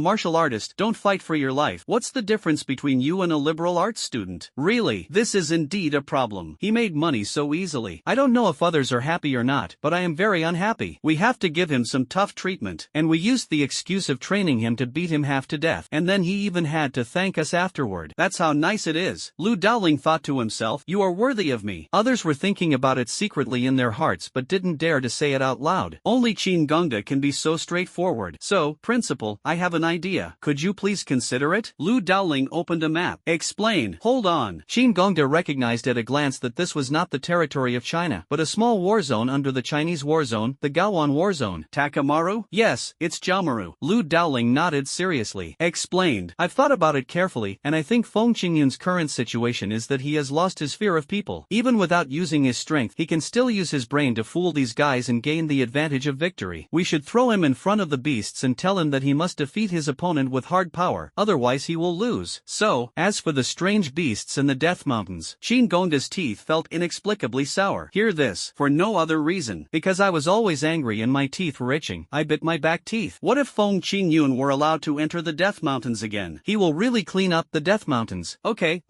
martial artist, don't fight for your life, what's the difference between you and a liberal arts student? Really, this is indeed a problem. He made money so easily. I don't know if others are happy or not, but I am very unhappy. We have to give him some tough treatment, and we used the excuse of training him to beat him half to death, and then he even had to thank us afterward. That's how nice it is. Lu Daoling thought to himself, you are worthy of me. Others were thinking about it secretly in their hearts but didn't dare to say it out loud. Only Shin Gongda can be so straightforward. So, Principal, I have an idea. Could you please consider it? Lu Daoling opened a map. Explain. Hold on. Shin Gongda recognized at a glance that this was not the territory of China, but a small war zone under the Chinese war zone, the Gaowan war zone. Takamaru? Yes, it's Jiaomaru. Lu Daoling nodded seriously. Explained. I've thought about it carefully, and I think Feng Qingyun's current situation is that he has lost his fear of people. Even without using his strength, he can still use his brain to fool these guys and gain the advantage of victory. We should throw him in front of the beasts and tell him that he must defeat his opponent with hard power, otherwise he will lose. So, as for the strange beasts and the death mountains, Shin Gongda's teeth felt inexplicably sour. Hear this, for no other reason. Because I was always angry and my teeth were itching, I bit my back teeth. What if Feng Qingyun were allowed to enter the death mountains again? He will really clean up the death mountains. Okay,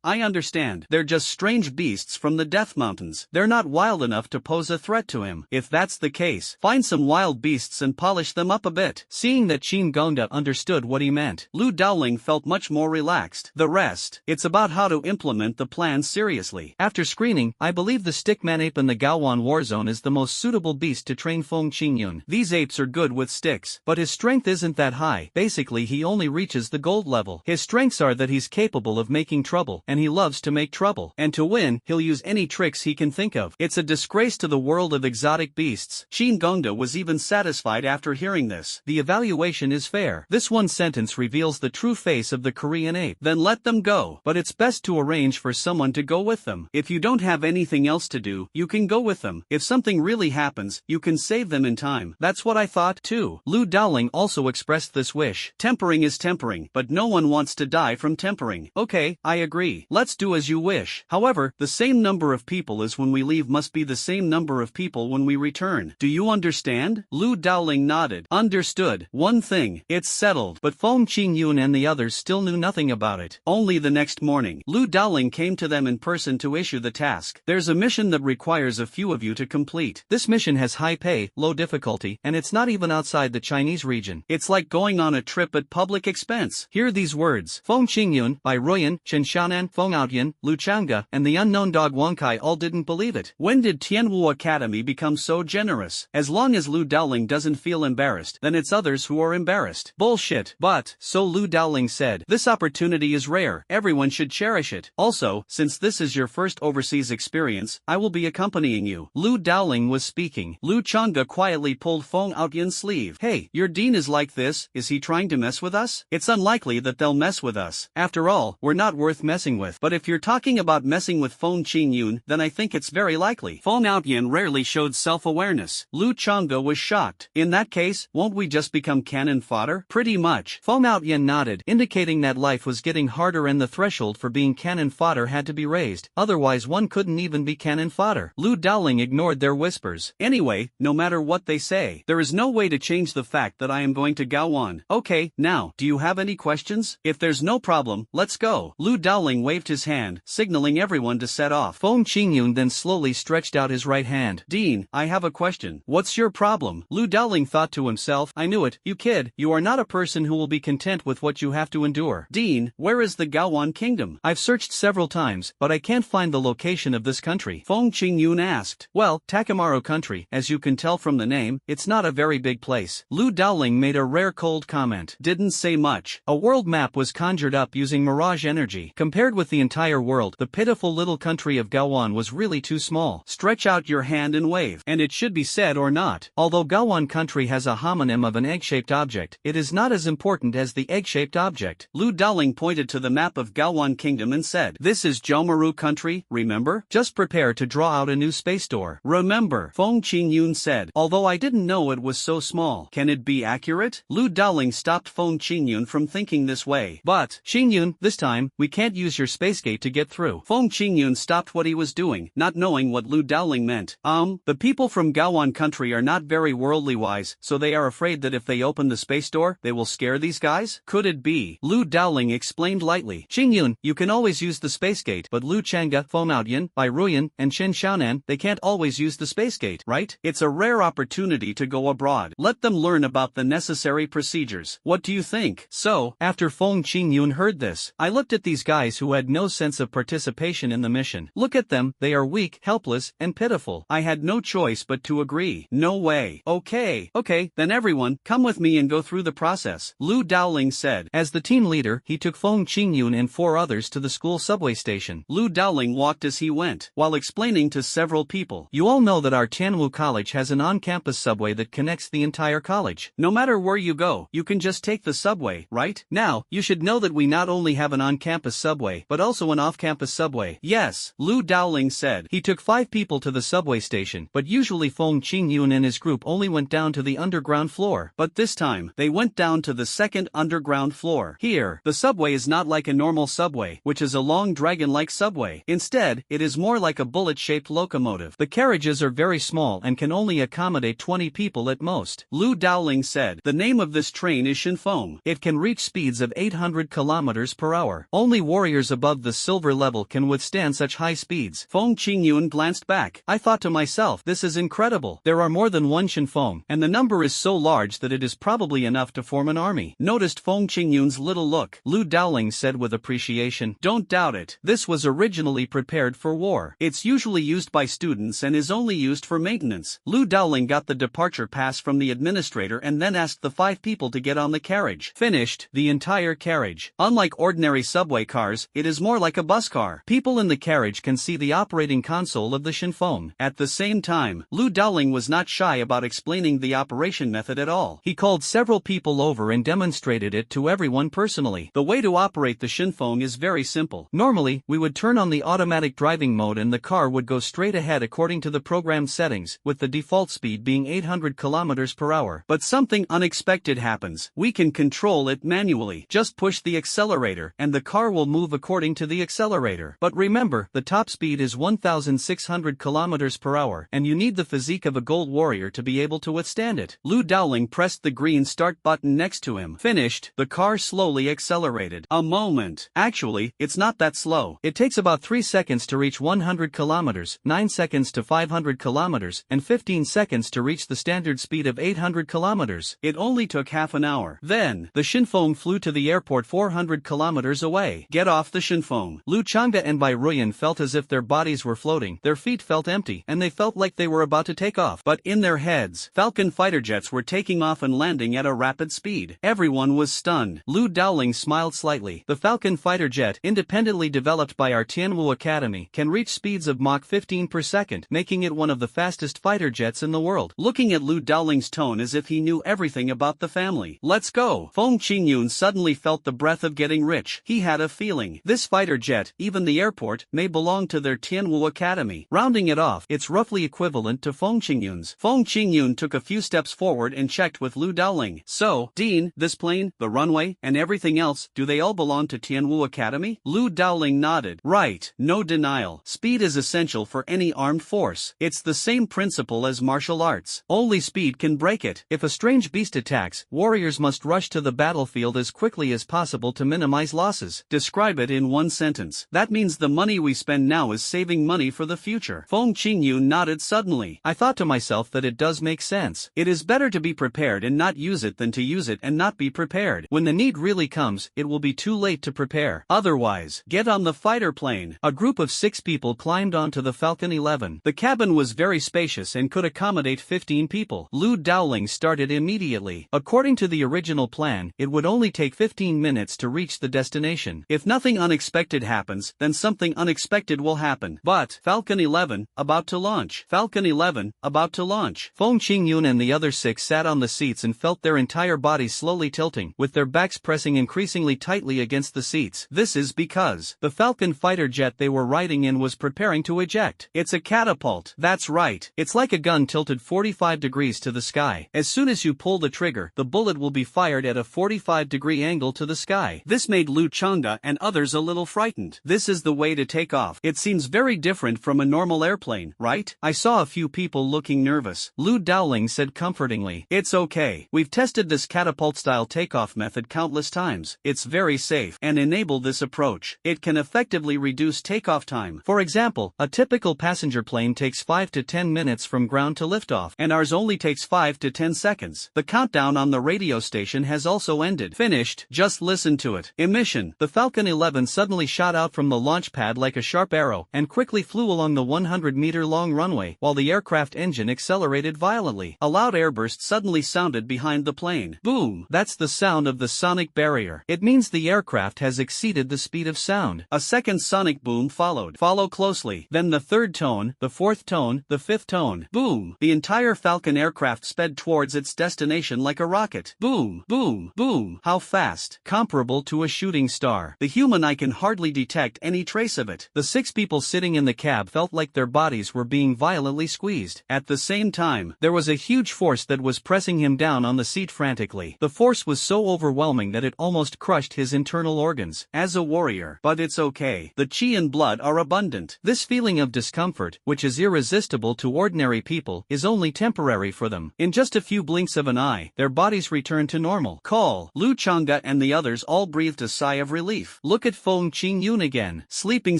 I understand. They're just strange beasts from the death mountains. They're not wild enough to pose a threat to him. If that's the case, find some wild beasts and polish them up a bit. Seeing that Shin Gongda understood what he meant, Lu Daoling felt much more relaxed. The rest, it's about how to implement the plan seriously. After screening, I believe the stickman ape in the Gaowan war zone is the most suitable beast to train Feng Qingyun. These apes are good with sticks, but his strength isn't that high. Basically he only reaches the gold level. His strengths are that he's capable of making trouble, and he loves to make trouble. And to win, he'll use any tricks he can think of. It's a disgrace to the world of exotic beasts. Shin Gongda was even satisfied after hearing this. The evaluation is fair. This one sentence reveals the true face of the Korean ape. Then let them go. But it's best to arrange for someone to go with them. If you don't have anything else to do, you can go with them. If something really happens, you can save them in time. That's what I thought, too. Lu Daoling also expressed this wish. Tempering is tempering, but no one wants to die from tempering. Okay, I agree. Let's do as you wish. However, the same number of people as when we leave must be the same number of people when we return. Do Do you understand? Lu Daoling nodded. Understood. One thing. It's settled. But Feng Qingyun and the others still knew nothing about it. Only the next morning, Lu Daoling came to them in person to issue the task. There's a mission that requires a few of you to complete. This mission has high pay, low difficulty, and it's not even outside the Chinese region. It's like going on a trip at public expense. Hear these words. Feng Qingyun, Bai Ruoyan, Chen Xiaonan, Feng Outyan, Lu Changge, and the unknown dog Wangkai all didn't believe it. When did Tianwu Academy become so generous? As long as Lu Daoling doesn't feel embarrassed, then it's others who are embarrassed. Bullshit. But, so Lu Daoling said, this opportunity is rare. Everyone should cherish it. Also, since this is your first overseas experience, I will be accompanying you. Lu Daoling was speaking. Lu Changge quietly pulled Feng Outyan's sleeve. Hey, your dean is like this. Is he trying to mess with us? It's unlikely that they'll mess with us. After all, we're not worth messing with. But if you're talking about messing with Feng Qingyun, then I think it's very likely. Feng Outyan rarely showed self-awareness. Lu Changge was shocked. In that case, won't we just become cannon fodder? Pretty much. Feng Outyan nodded, indicating that life was getting harder and the threshold for being cannon fodder had to be raised. Otherwise one couldn't even be cannon fodder. Lu Daoling ignored their whispers. Anyway, no matter what they say, there is no way to change the fact that I am going to Gaoan. Okay, now, do you have any questions? If there's no problem, let's go. Lu Daoling waved his hand, signaling everyone to set off. Feng Qingyun then slowly stretched out his right hand. Dean, I have a question. What's your problem? Lu Daoling thought to himself, I knew it, you kid, you are not a person who will be content with what you have to endure. Dean, where is the Gaoan kingdom? I've searched several times, but I can't find the location of this country. Feng Qingyun asked. Well, Takamaru country, as you can tell from the name, it's not a very big place. Lu Daoling made a rare cold comment. Didn't say much. A world map was conjured up using mirage energy. Compared with the entire world, the pitiful little country of Gaoan was really too small. Stretch out your hand and wave. And it should be said or not. Although Gaoan country has a homonym of an egg-shaped object, it is not as important as the egg-shaped object. Lu Daoling pointed to the map of Gaoan kingdom and said, this is Zhoumaru country, remember? Just prepare to draw out a new space door. Remember, Feng Qingyun said, although I didn't know it was so small. Can it be accurate? Lu Daoling stopped Feng Qingyun from thinking this way. But, Qingyun, this time, we can't use your space gate to get through. Feng Qingyun stopped what he was doing, not knowing what Lu Daoling meant. The people from Gaoan country are not very worldly wise, so they are afraid that if they open the space door, they will scare these guys? Could it be? Lu Daoling explained lightly. Qingyun, you can always use the space gate, but Lu Changge, Feng Outyan, Bai Ruoyan, and Chen Xiaonan, they can't always use the space gate, right? It's a rare opportunity to go abroad. Let them learn about the necessary procedures. What do you think? So, after Feng Qingyun heard this, I looked at these guys who had no sense of participation in the mission. Look at them, they are weak, helpless, and pitiful. I had no choice but to agree. No way. Okay, then everyone, come with me and go through the process. Lu Daoling said. As the team leader, he took Feng Qingyun and 4 others to the school subway station. Lu Daoling walked as he went, while explaining to several people. You all know that our Tianwu College has an on-campus subway that connects the entire college. No matter where you go, you can just take the subway, right? Now, you should know that we not only have an on-campus subway, but also an off-campus subway. Yes, Lu Daoling said. He took 5 people to the subway station, but usually Feng Qingyun and his group only went down to the underground floor. But this time, they went down to the second underground floor. Here, the subway is not like a normal subway, which is a long dragon-like subway. Instead, it is more like a bullet-shaped locomotive. The carriages are very small and can only accommodate 20 people at most. Lu Daoling said. The name of this train is Shinfeng. It can reach speeds of 800 kilometers per hour. Only warriors above the silver level can withstand such high speeds. Feng Qingyun glanced back. I thought to myself, this is incredible. There are more than one Shinfeng, and the number is so large that it is probably enough to form an army. Noticed Feng Qingyun's little look. Lu Daoling said with appreciation. Don't doubt it. This was originally prepared for war. It's usually used by students and is only used for maintenance. Lu Daoling got the departure pass from the administrator and then asked the 5 people to get on the carriage. Finished, the entire carriage. Unlike ordinary subway cars, it is more like a bus car. People in the carriage can see the operating console of the Shinfeng. At the same time, Lu Daoling was not shy about explaining the operation method at all. He called several people over and demonstrated it to everyone personally. The way to operate the Shinfeng is very simple. Normally, we would turn on the automatic driving mode and the car would go straight ahead according to the programmed settings, with the default speed being 800 kilometers per hour. But something unexpected happens. We can control it manually. Just push the accelerator, and the car will move according to the accelerator. But remember, the top speed is 1,600 kilometers per hour, and you need the physique of a gold warrior to be able to withstand it. Lu Dowling pressed the green start button next to him. Finished. The car slowly accelerated. A moment. Actually, it's not that slow. It takes about 3 seconds to reach 100 kilometers, 9 seconds to 500 kilometers, and 15 seconds to reach the standard speed of 800 kilometers. It only took half an hour. Then, the Shinfeng flew to the airport 400 kilometers away. Get off the Shinfeng. Lu Changde and Bai Ruyan felt as if their bodies were floating, their feet felt empty, and they felt like they were about to take off. But in their heads, Falcon fighter jets were taking off and landing at a rapid speed. Everyone was stunned. Lu Dowling smiled slightly. The Falcon fighter jet, independently developed by our Tianwu Academy, can reach speeds of Mach 15 per second, making it one of the fastest fighter jets in the world. Looking at Lu Dowling's tone as if he knew everything about the family. Let's go. Feng Qingyun suddenly felt the breath of getting rich. He had a feeling. This fighter jet, even the airport, may belong to their Tianwu Academy. Rounding it off, it's roughly equivalent to Feng Qingyun's. Feng Qingyun took a few steps forward and checked with Lu Dowling. So, Dean, this plane, the runway, and everything else, do they all belong to Tianwu Academy? Lu Dowling nodded. Right, no denial. Speed is essential for any armed force. It's the same principle as martial arts. Only speed can break it. If a strange beast attacks, warriors must rush to the battlefield as quickly as possible to minimize losses. Describe it in one sentence. That means the money we spend now is saving money for the future. Feng Qingyun nodded suddenly. I thought to myself that it does make sense. It is better to be prepared and not use it than to use it and not be prepared. When the need really comes, it will be too late to prepare. Otherwise, get on the fighter plane. A group of 6 people climbed onto the Falcon 11. The cabin was very spacious and could accommodate 15 people. Lu Dowling started immediately. According to the original plan, it would only take 15 minutes to reach the destination. If nothing unexpected happens, then something unexpected will happen. But, Falcon 11, about to launch. Falcon 11, about to launch. Feng Qingyun and the other 6 sat on the seats and felt their entire bodies slowly tilting, with their backs pressing increasingly tightly against the seats. This is because the Falcon fighter jet they were riding in was preparing to eject. It's a catapult. That's right. It's like a gun tilted 45 degrees to the sky. As soon as you pull the trigger, the bullet will be fired at a 45-degree angle to the sky. This made Lu Changde and others a little frightened. This is the way to take off. It seems very different from a normal airplane, right? I saw a few people looking nervous. Lu Dowling said comfortingly. It's okay. We've tested this catapult-style takeoff method countless times. It's very safe and enable this approach. It can effectively reduce takeoff time. For example, a typical passenger plane takes 5 to 10 minutes from ground to liftoff, and ours only takes 5 to 10 seconds. The countdown on the radio station has also ended. Finished. Just listen to it. Emission. The Falcon 11 suddenly shot out from the launch pad like a sharp arrow and quickly flew along the 100-meter-long runway, while the aircraft engine accelerated violently. A loud airburst suddenly sounded behind the plane. Boom. That's the sound of the sonic barrier. It means the aircraft has exceeded the speed of sound. A second sonic boom followed. Follow closely. Then the third tone, the fourth tone, the fifth tone. Boom. The entire Falcon aircraft sped towards its destination like a rocket. Boom, boom, boom. How fast? Comparable to a shooting star. The human eye can hardly detect any trace of it. The 6 people sitting in the cab felt like their bodies were being violently squeezed. At the same time, there was a huge force that was pressing him down on the seat frantically. The force was so overwhelming that it almost crushed his internal organs. As a warrior, but it's okay. The qi and blood are abundant. This feeling of discomfort, which is irresistible to ordinary people, is only temporary for them. In just a few blinks of an eye, their bodies return to normal. Call. Lu Changde and the others all breathed a sigh of relief. Look at Feng Qingyun again. Sleeping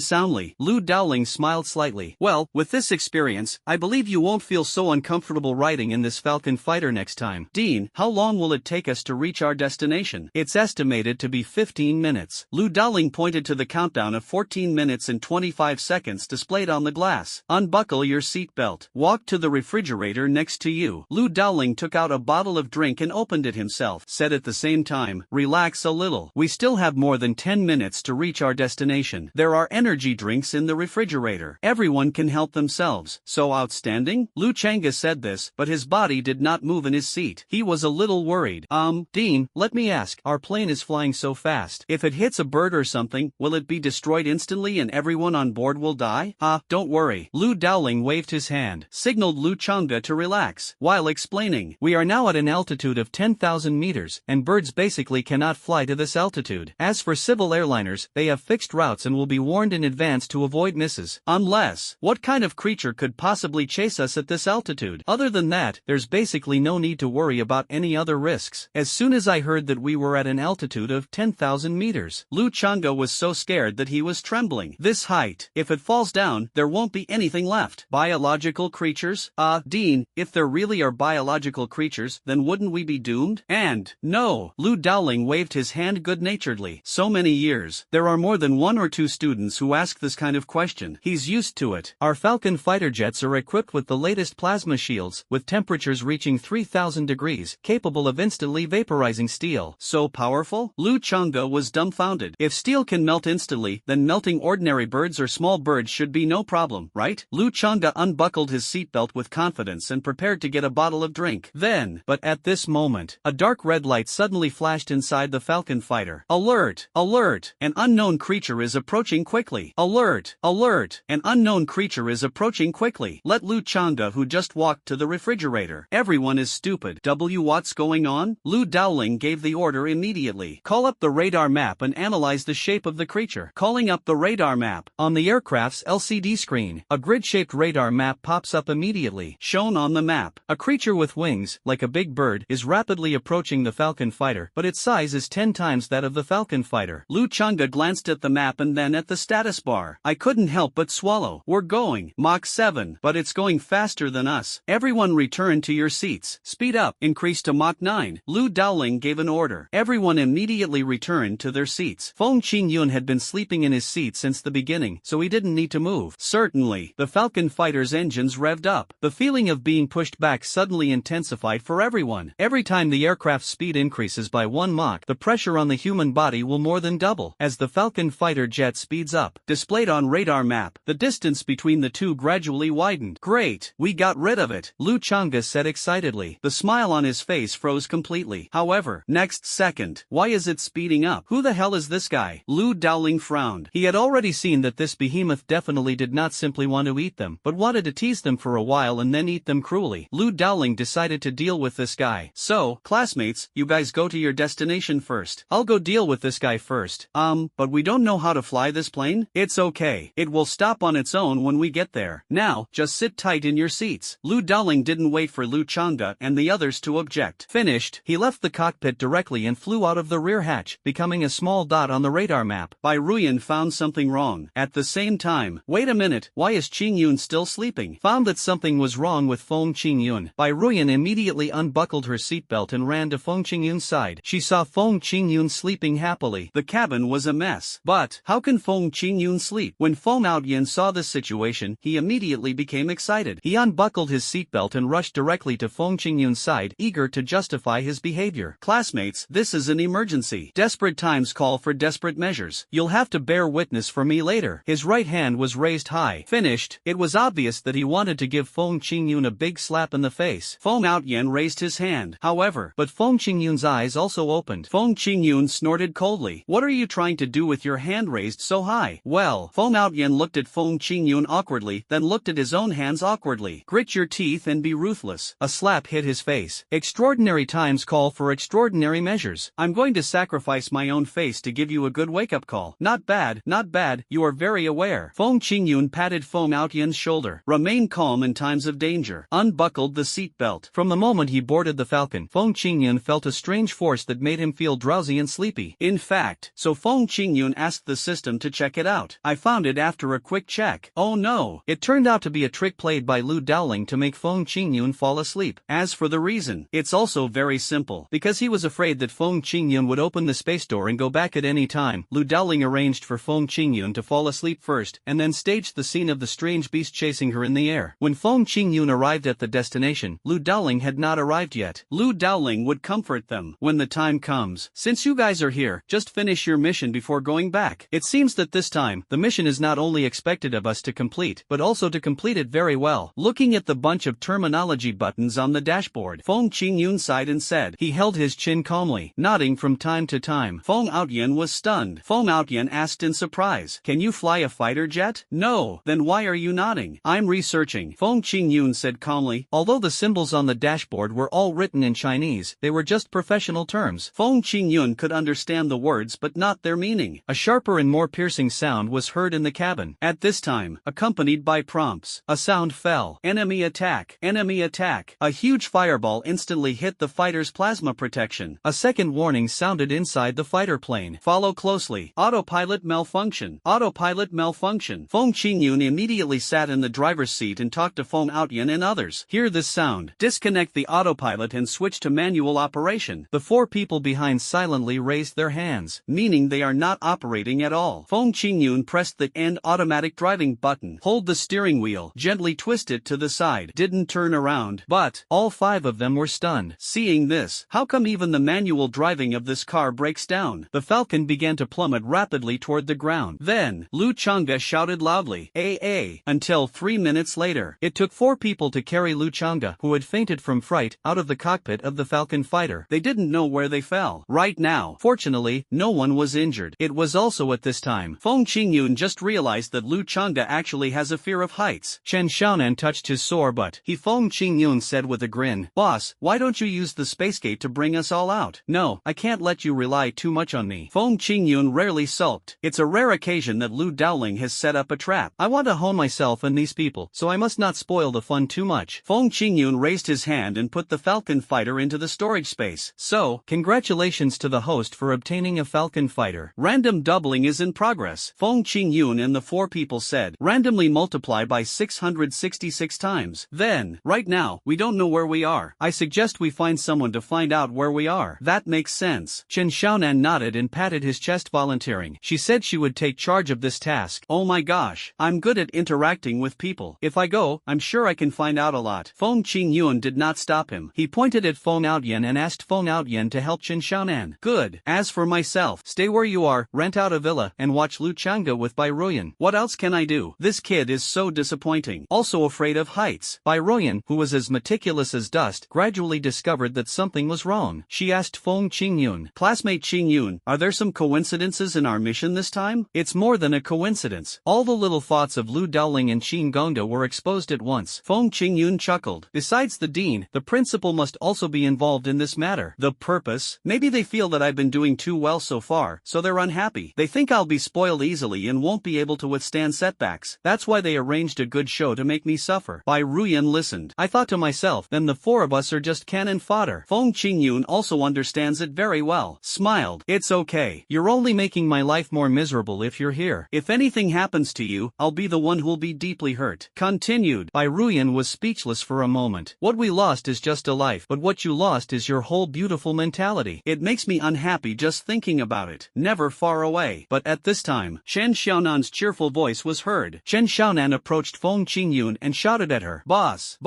soundly. Lu Dowling smiled slightly. Well, with this experience, I believe you won't feel so uncomfortable riding in this Falcon fighter next time. Dean, how long will it take us to reach our destination? It's estimated to be 15 minutes. Lu Dowling pointed to the countdown of 14 minutes and 25 seconds displayed on the glass. Unbuckle your seatbelt. Walk to the refrigerator next to you. Lu Dowling took out a bottle of drink and opened it himself. Said at the same time, relax a little. We still have more than 10 minutes to reach our destination. There are energy drinks in the refrigerator. Everyone can help themselves. So outstanding? Lu Changde said this, but his body did not move in his seat. He was a little worried. Dean, let me ask, our plane is flying so fast. If it hits a bird or something, will it be destroyed instantly and everyone on board will die? Don't worry. Lu Dowling waved his hand, signaled Lu Changde to relax, while explaining, we are now at an altitude of 10,000 meters, and birds basically cannot fly to this altitude. As for civil airliners, they have fixed routes and will be warned in advance to avoid misses. Unless, what kind of creature could possibly chase us at at this altitude. Other than that, there's basically no need to worry about any other risks. As soon as I heard that we were at an altitude of 10,000 meters, Lu Chang'e was so scared that he was trembling. This height, if it falls down, there won't be anything left. Biological creatures? Dean, if there really are biological creatures, then wouldn't we be doomed? And, no, Lu Dowling waved his hand good-naturedly. So many years. There are more than 1 or 2 students who ask this kind of question. He's used to it. Our Falcon fighter jets are equipped with the latest plasma shields, with temperatures reaching 3,000 degrees, capable of instantly vaporizing steel. So powerful? Lu Chang'e was dumbfounded. If steel can melt instantly, then melting ordinary birds or small birds should be no problem, right? Lu Chang'e unbuckled his seatbelt with confidence and prepared to get a bottle of drink. Then, but at this moment, a dark red light suddenly flashed inside the Falcon fighter. Alert! Alert! An unknown creature is approaching quickly. Alert! Alert! An unknown creature is approaching quickly. Let Lu Chang'e, who just walked to the refrigerator. Everyone is stupid. What's going on? Lu Dowling gave the order immediately. Call up the radar map and analyze the shape of the creature. Calling up the radar map. On the aircraft's LCD screen, a grid-shaped radar map pops up immediately. Shown on the map, a creature with wings, like a big bird, is rapidly approaching the Falcon fighter, but its size is 10 times that of the Falcon fighter. Lu Chang'e glanced at the map and then at the status bar. I couldn't help but swallow. We're going Mach 7, but it's going faster than us. Everyone return to your seats. Speed up. Increase to Mach 9. Lu Dowling gave an order. Everyone immediately returned to their seats. Feng Qingyun had been sleeping in his seat since the beginning, so he didn't need to move. Certainly, the Falcon fighter's engines revved up. The feeling of being pushed back suddenly intensified for everyone. Every time the aircraft's speed increases by 1 Mach, the pressure on the human body will more than double. As the Falcon fighter jet speeds up, displayed on radar map, the distance between the two gradually widened. Great, we got rid of it, Lu Chang'e said excitedly. The smile on his face froze completely. However, next second, why is it speeding up? Who the hell is this guy? Lu Dowling frowned. He had already seen that this behemoth definitely did not simply want to eat them, but wanted to tease them for a while and then eat them cruelly. Lu Dowling decided to deal with this guy. So, classmates, you guys go to your destination first. I'll go deal with this guy first. But we don't know how to fly this plane? It's okay. It will stop on its own when we get there. Now, just sit tight in your seats. Lu Dowling didn't wait for Lu Chang'e and the others to object. Finished, he left the cockpit directly and flew out of the rear hatch, becoming a small dot on the radar map. Bai Ruyan found something wrong. At the same time, wait a minute, why is Qingyun still sleeping? Found that something was wrong with Feng Qingyun. Bai Ruyan immediately unbuckled her seatbelt and ran to Feng Qingyun's side. She saw Feng Qingyun sleeping happily. The cabin was a mess. But, how can Feng Qingyun sleep? When Feng Outyan saw this situation, he immediately became excited. He unbuckled his seatbelt and rushed directly to Feng Qingyun's side, eager to justify his behavior. Classmates, this is an emergency. Desperate times call for desperate measures. You'll have to bear witness for me later. His right hand was raised high. Finished, it was obvious that he wanted to give Feng Qingyun a big slap in the face. Feng Outyan raised his hand. However, but Feng Qingyun's eyes also opened. Feng Qingyun snorted coldly. What are you trying to do with your hand raised so high? Well, Feng Outyan looked at Feng Qingyun awkwardly, then looked at his own hands awkwardly. Grit your teeth and be ruthless. A slap hit his face. Extraordinary times call for extraordinary measures. I'm going to sacrifice my own face to give you a good wake-up call. Not bad, not bad, you are very aware. Feng Qingyun patted Feng Outyan's shoulder. Remain calm in times of danger. Unbuckled the seat belt. From the moment he boarded the Falcon, Feng Qingyun felt a strange force that made him feel drowsy and sleepy. In fact, so Feng Qingyun asked the system to check it out. I found it after a quick check. Oh no, it turned out to be a trick played by Lu Dowling to make Feng Qingyun fall asleep. As for the reason, it's also very simple. Because he was afraid that Feng Qingyun would open the space door and go back at any time, Lu Dowling arranged for Feng Qingyun to fall asleep first, and then staged the scene of the strange beast chasing her in the air. When Feng Qingyun arrived at the destination, Lu Dowling had not arrived yet. Lu Dowling would comfort them. When the time comes, since you guys are here, just finish your mission before going back. It seems that this time, the mission is not only expected of us to complete, but also to complete it very well. Looking at the bunch of terminology buttons on the dashboard, Feng Qingyun sighed and said. He held his chin calmly, nodding from time to time. Feng Outyan was stunned. Feng Outyan asked in surprise, can you fly a fighter jet? No. Then why are you nodding? I'm researching. Feng Qingyun said calmly. Although the symbols on the dashboard were all written in Chinese, they were just professional terms. Feng Qingyun could understand the words but not their meaning. A sharper and more piercing sound was heard in the cabin. At this time, accompanied by prompts, a sound fell. fell. Enemy attack. Enemy attack. A huge fireball instantly hit the fighter's plasma protection. A second warning sounded inside the fighter plane. Follow closely. Autopilot malfunction. Autopilot malfunction. Feng Qingyun immediately sat in the driver's seat and talked to Feng Outyan and others. Hear this sound. Disconnect the autopilot and switch to manual operation. The four people behind silently raised their hands, meaning they are not operating at all. Feng Qingyun pressed the end automatic driving button. Hold the steering wheel. Gently twist it to the side. Didn't turn around. But all five of them were stunned. Seeing this, how come even the manual driving of this car breaks down? The Falcon began to plummet rapidly toward the ground. Then, Lu Chang'e shouted loudly, "AA!" until 3 minutes later. It took 4 people to carry Lu Chang'e, who had fainted from fright, out of the cockpit of the Falcon fighter. They didn't know where they fell. Right now, fortunately, no one was injured. It was also at this time, Feng Qingyun just realized that Lu Chang'e actually has a fear of heights. Chen Xiaonan touched his sore butt. Feng Qingyun said with a grin, "Boss, why don't you use the space gate to bring us all out?" "No, I can't let you rely too much on me." Feng Qingyun rarely sulked. "It's a rare occasion that Lu Dowling has set up a trap. I want to hone myself and these people, so I must not spoil the fun too much." Feng Qingyun raised his hand and put the Falcon fighter into the storage space. "So, congratulations to the host for obtaining a Falcon fighter. Random doubling is in progress." Feng Qingyun and the 4 people said, "Randomly multiply by 666 times. Then, right now, we don't know where we are. I suggest we find someone to find out where we are." "That makes sense." Chen Xiaonan nodded and patted his chest, volunteering. She said she would take charge of this task. "Oh my gosh, I'm good at interacting with people. If I go, I'm sure I can find out a lot." Feng Qingyun did not stop him. He pointed at Feng Outyan and asked Feng Outyan to help Chen Xiaonan. "Good. As for myself, stay where you are, rent out a villa, and watch Lu Chang'e with Bai Ruyan. What else can I do? This kid is so disappointing. Also afraid of heights." Bai Ruyan, who was as meticulous as dust, gradually discovered that something was wrong. She asked Feng Qingyun, "Classmate Qingyun, are there some coincidences in our mission this time?" "It's more than a coincidence." All the little thoughts of Lu Dowling and Qin Gongda were exposed at once. Feng Qingyun chuckled. "Besides the dean, the principal must also be involved in this matter." "The purpose? Maybe they feel that I've been doing too well so far, so they're unhappy. They think I'll be spoiled easily and won't be able to withstand setbacks. That's why they arranged a good show to make me suffer." Bai Ruyan listened. "I thought to myself, then the 4 of us are just cannon fodder." Feng Qingyun also understands it very well. Smiled. "It's okay. You're only making my life more miserable if you're here. If anything happens to you, I'll be the one who'll be deeply hurt." Continued. Bai Ruyan was speechless for a moment. "What we lost is just a life, but what you lost is your whole beautiful mentality. It makes me unhappy just thinking about it. Never far away." But at this time, Chen Xiaonan's cheerful voice was heard. Chen Xiaonan approached Feng Qingyun and shouted at her, "Boss,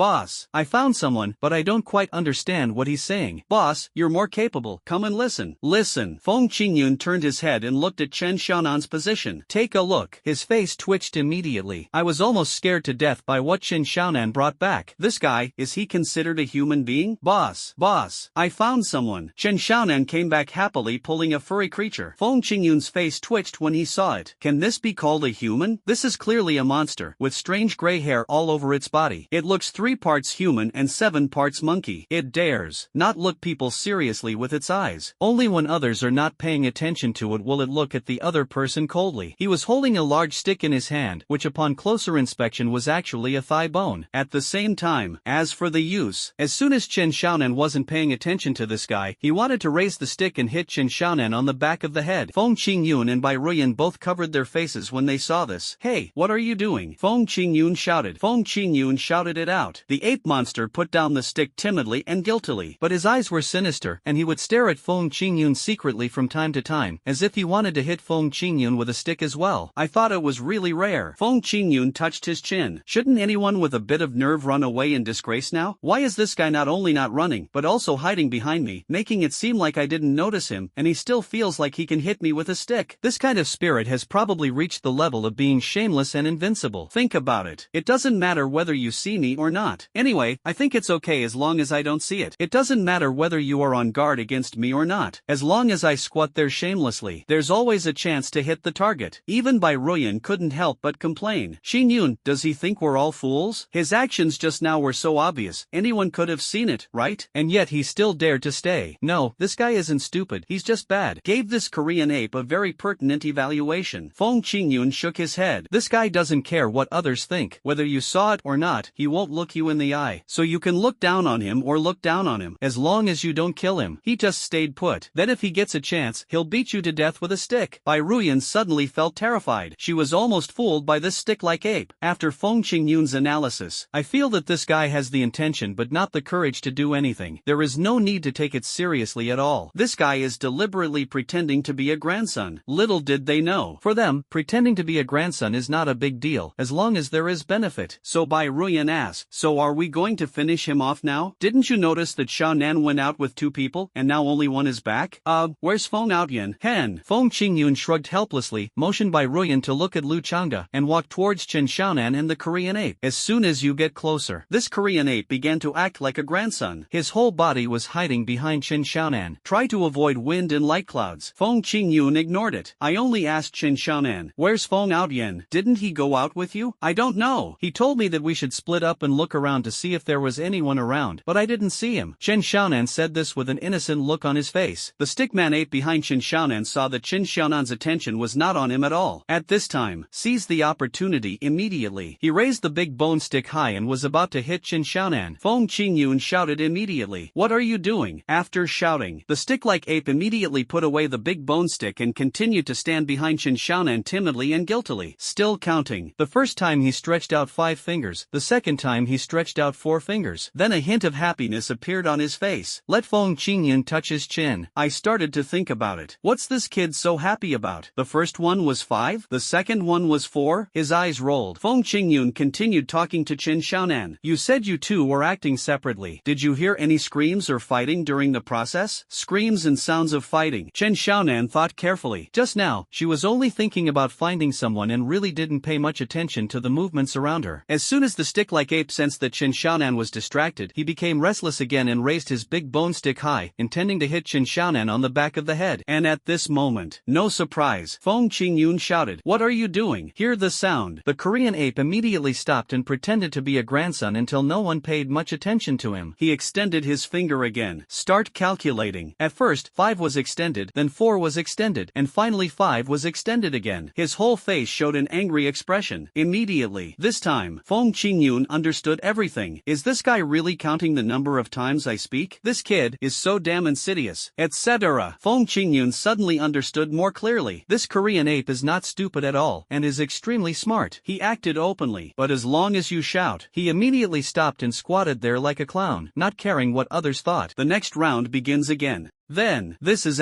I found someone, but I don't quite understand what he's saying." "Boss, you're more capable. Come and listen." "Listen." Feng Qingyun turned his head and looked at Chen Xiaonan's position. "Take a look." His face twitched immediately. "I was almost scared to death by what Chen Xiaonan brought back. This guy, is he considered a human being?" Boss, I found someone." Chen Xiaonan came back happily pulling a furry creature. Feng Qingyun's face twitched when he saw it. "Can this be called a human? This is clearly a monster, with strange gray hair all over its body. It looks 3 parts human and 7 parts monkey. It dares not look people seriously with its eyes. Only when others are not paying attention to it will it look at the other person coldly." He was holding a large stick in his hand, which upon closer inspection was actually a thigh bone. At the same time, as for the use, as soon as Chen Xiaonan wasn't paying attention to this guy, he wanted to raise the stick and hit Chen Xiaonan on the back of the head. Feng Qingyun and Bai Ruyan both covered their faces when they saw this. "Hey, what are you doing?" Feng Qingyun shouted. Feng Qingyun shouted it out. The ape monster put down the stick timidly and guiltily, but his eyes were sinister, and he would stare at Feng Qingyun secretly from time to time, as if he wanted to hit Feng Qingyun with a stick as well. "I thought it was really rare." Feng Qingyun touched his chin. "Shouldn't anyone with a bit of nerve run away in disgrace now? Why is this guy not only not running, but also hiding behind me, making it seem like I didn't notice him, and he still feels like he can hit me with a stick? This kind of spirit has probably reached the level of being shameless and invincible. Think about it. It doesn't matter whether you see me or not. Anyway, I think it's okay as long as I don't see it. It doesn't matter whether you are on guard against me or not. As long as I squat there shamelessly, there's always a chance to hit the target." Even Bai Ruyan couldn't help but complain. "Xingyun, does he think we're all fools? His actions just now were so obvious, anyone could have seen it, right? And yet he still dared to stay. No, this guy isn't stupid, he's just bad." Gave this Korean ape a very pertinent evaluation. Feng Qingyun shook his head. "This guy doesn't care what others think. Whether you saw saw it or not, he won't look you in the eye. So you can look down on him or look down on him. As long as you don't kill him, he just stayed put. Then if he gets a chance, he'll beat you to death with a stick. Bai Ruyan suddenly felt terrified. She was almost fooled by this stick-like ape. After Feng Qingyun's analysis, I feel that this guy has the intention but not the courage to do anything. There is no need to take it seriously at all. This guy is deliberately pretending to be a grandson. Little did they know. For them, pretending to be a grandson is not a big deal, as long as there is benefit. So Bai Ruyan asked, so are we going to finish him off now? Didn't you notice that Xiao Nan went out with 2 people, and now only one is back? Where's Feng Outyan? Hen. Feng Qingyun shrugged helplessly, motioned Bai Ruyan to look at Lu Changde, and walked towards Chen Xiaonan and the Korean ape. As soon as you get closer, this Korean ape began to act like a grandson. His whole body was hiding behind Chen Xiaonan. Try to avoid wind and light clouds. Feng Qingyun ignored it. I only asked Chen Xiaonan, where's Feng Outyan? Didn't he go out with you? I don't know. He told me that we should split up and look around to see if there was anyone around, but I didn't see him. Chen Xiaonan said this with an innocent look on his face. The stickman ape behind Chen Xiaonan saw that Chen Xiaonan's attention was not on him at all. At this time, seized the opportunity immediately. He raised the big bone stick high and was about to hit Chen Xiaonan. Feng Qingyun shouted immediately, what are you doing? After shouting, the stick-like ape immediately put away the big bone stick and continued to stand behind Chen Xiaonan timidly and guiltily, still counting. The first time he stretched out 5 fingers, the second time he stretched out 4 fingers. Then a hint of happiness appeared on his face. Let Feng Qingyun touch his chin. I started to think about it. What's this kid so happy about? The first one was 5, the second one was 4. His eyes rolled. Feng Qingyun continued talking to Chen Xiaonan. You said you two were acting separately. Did you hear any screams or fighting during the process? Screams and sounds of fighting. Chen Xiaonan thought carefully. Just now, she was only thinking about finding someone and really didn't pay much attention to the movements around her. As soon as the stick-like ape sensed that Chen Xiaonan was distracted, he became restless again and raised his big bone stick high, intending to hit Chen Xiaonan on the back of the head. And at this moment, no surprise, Feng Qingyun shouted, what are you doing? Hear the sound. The Korean ape immediately stopped and pretended to be a grandson until no one paid much attention to him. He extended his finger again. Start calculating. At first, 5 was extended, then 4 was extended, and finally 5 was extended again. His whole face showed an angry expression. Immediately, this time, Feng Qingyun understood everything. Is this guy really counting the number of times I speak? This kid is so damn insidious, etc. Feng Qingyun suddenly understood more clearly. This Korean ape is not stupid at all, and is extremely smart. He acted openly, but as long as you shout, he immediately stopped and squatted there like a clown, not caring what others thought. The next round begins again. Then, this is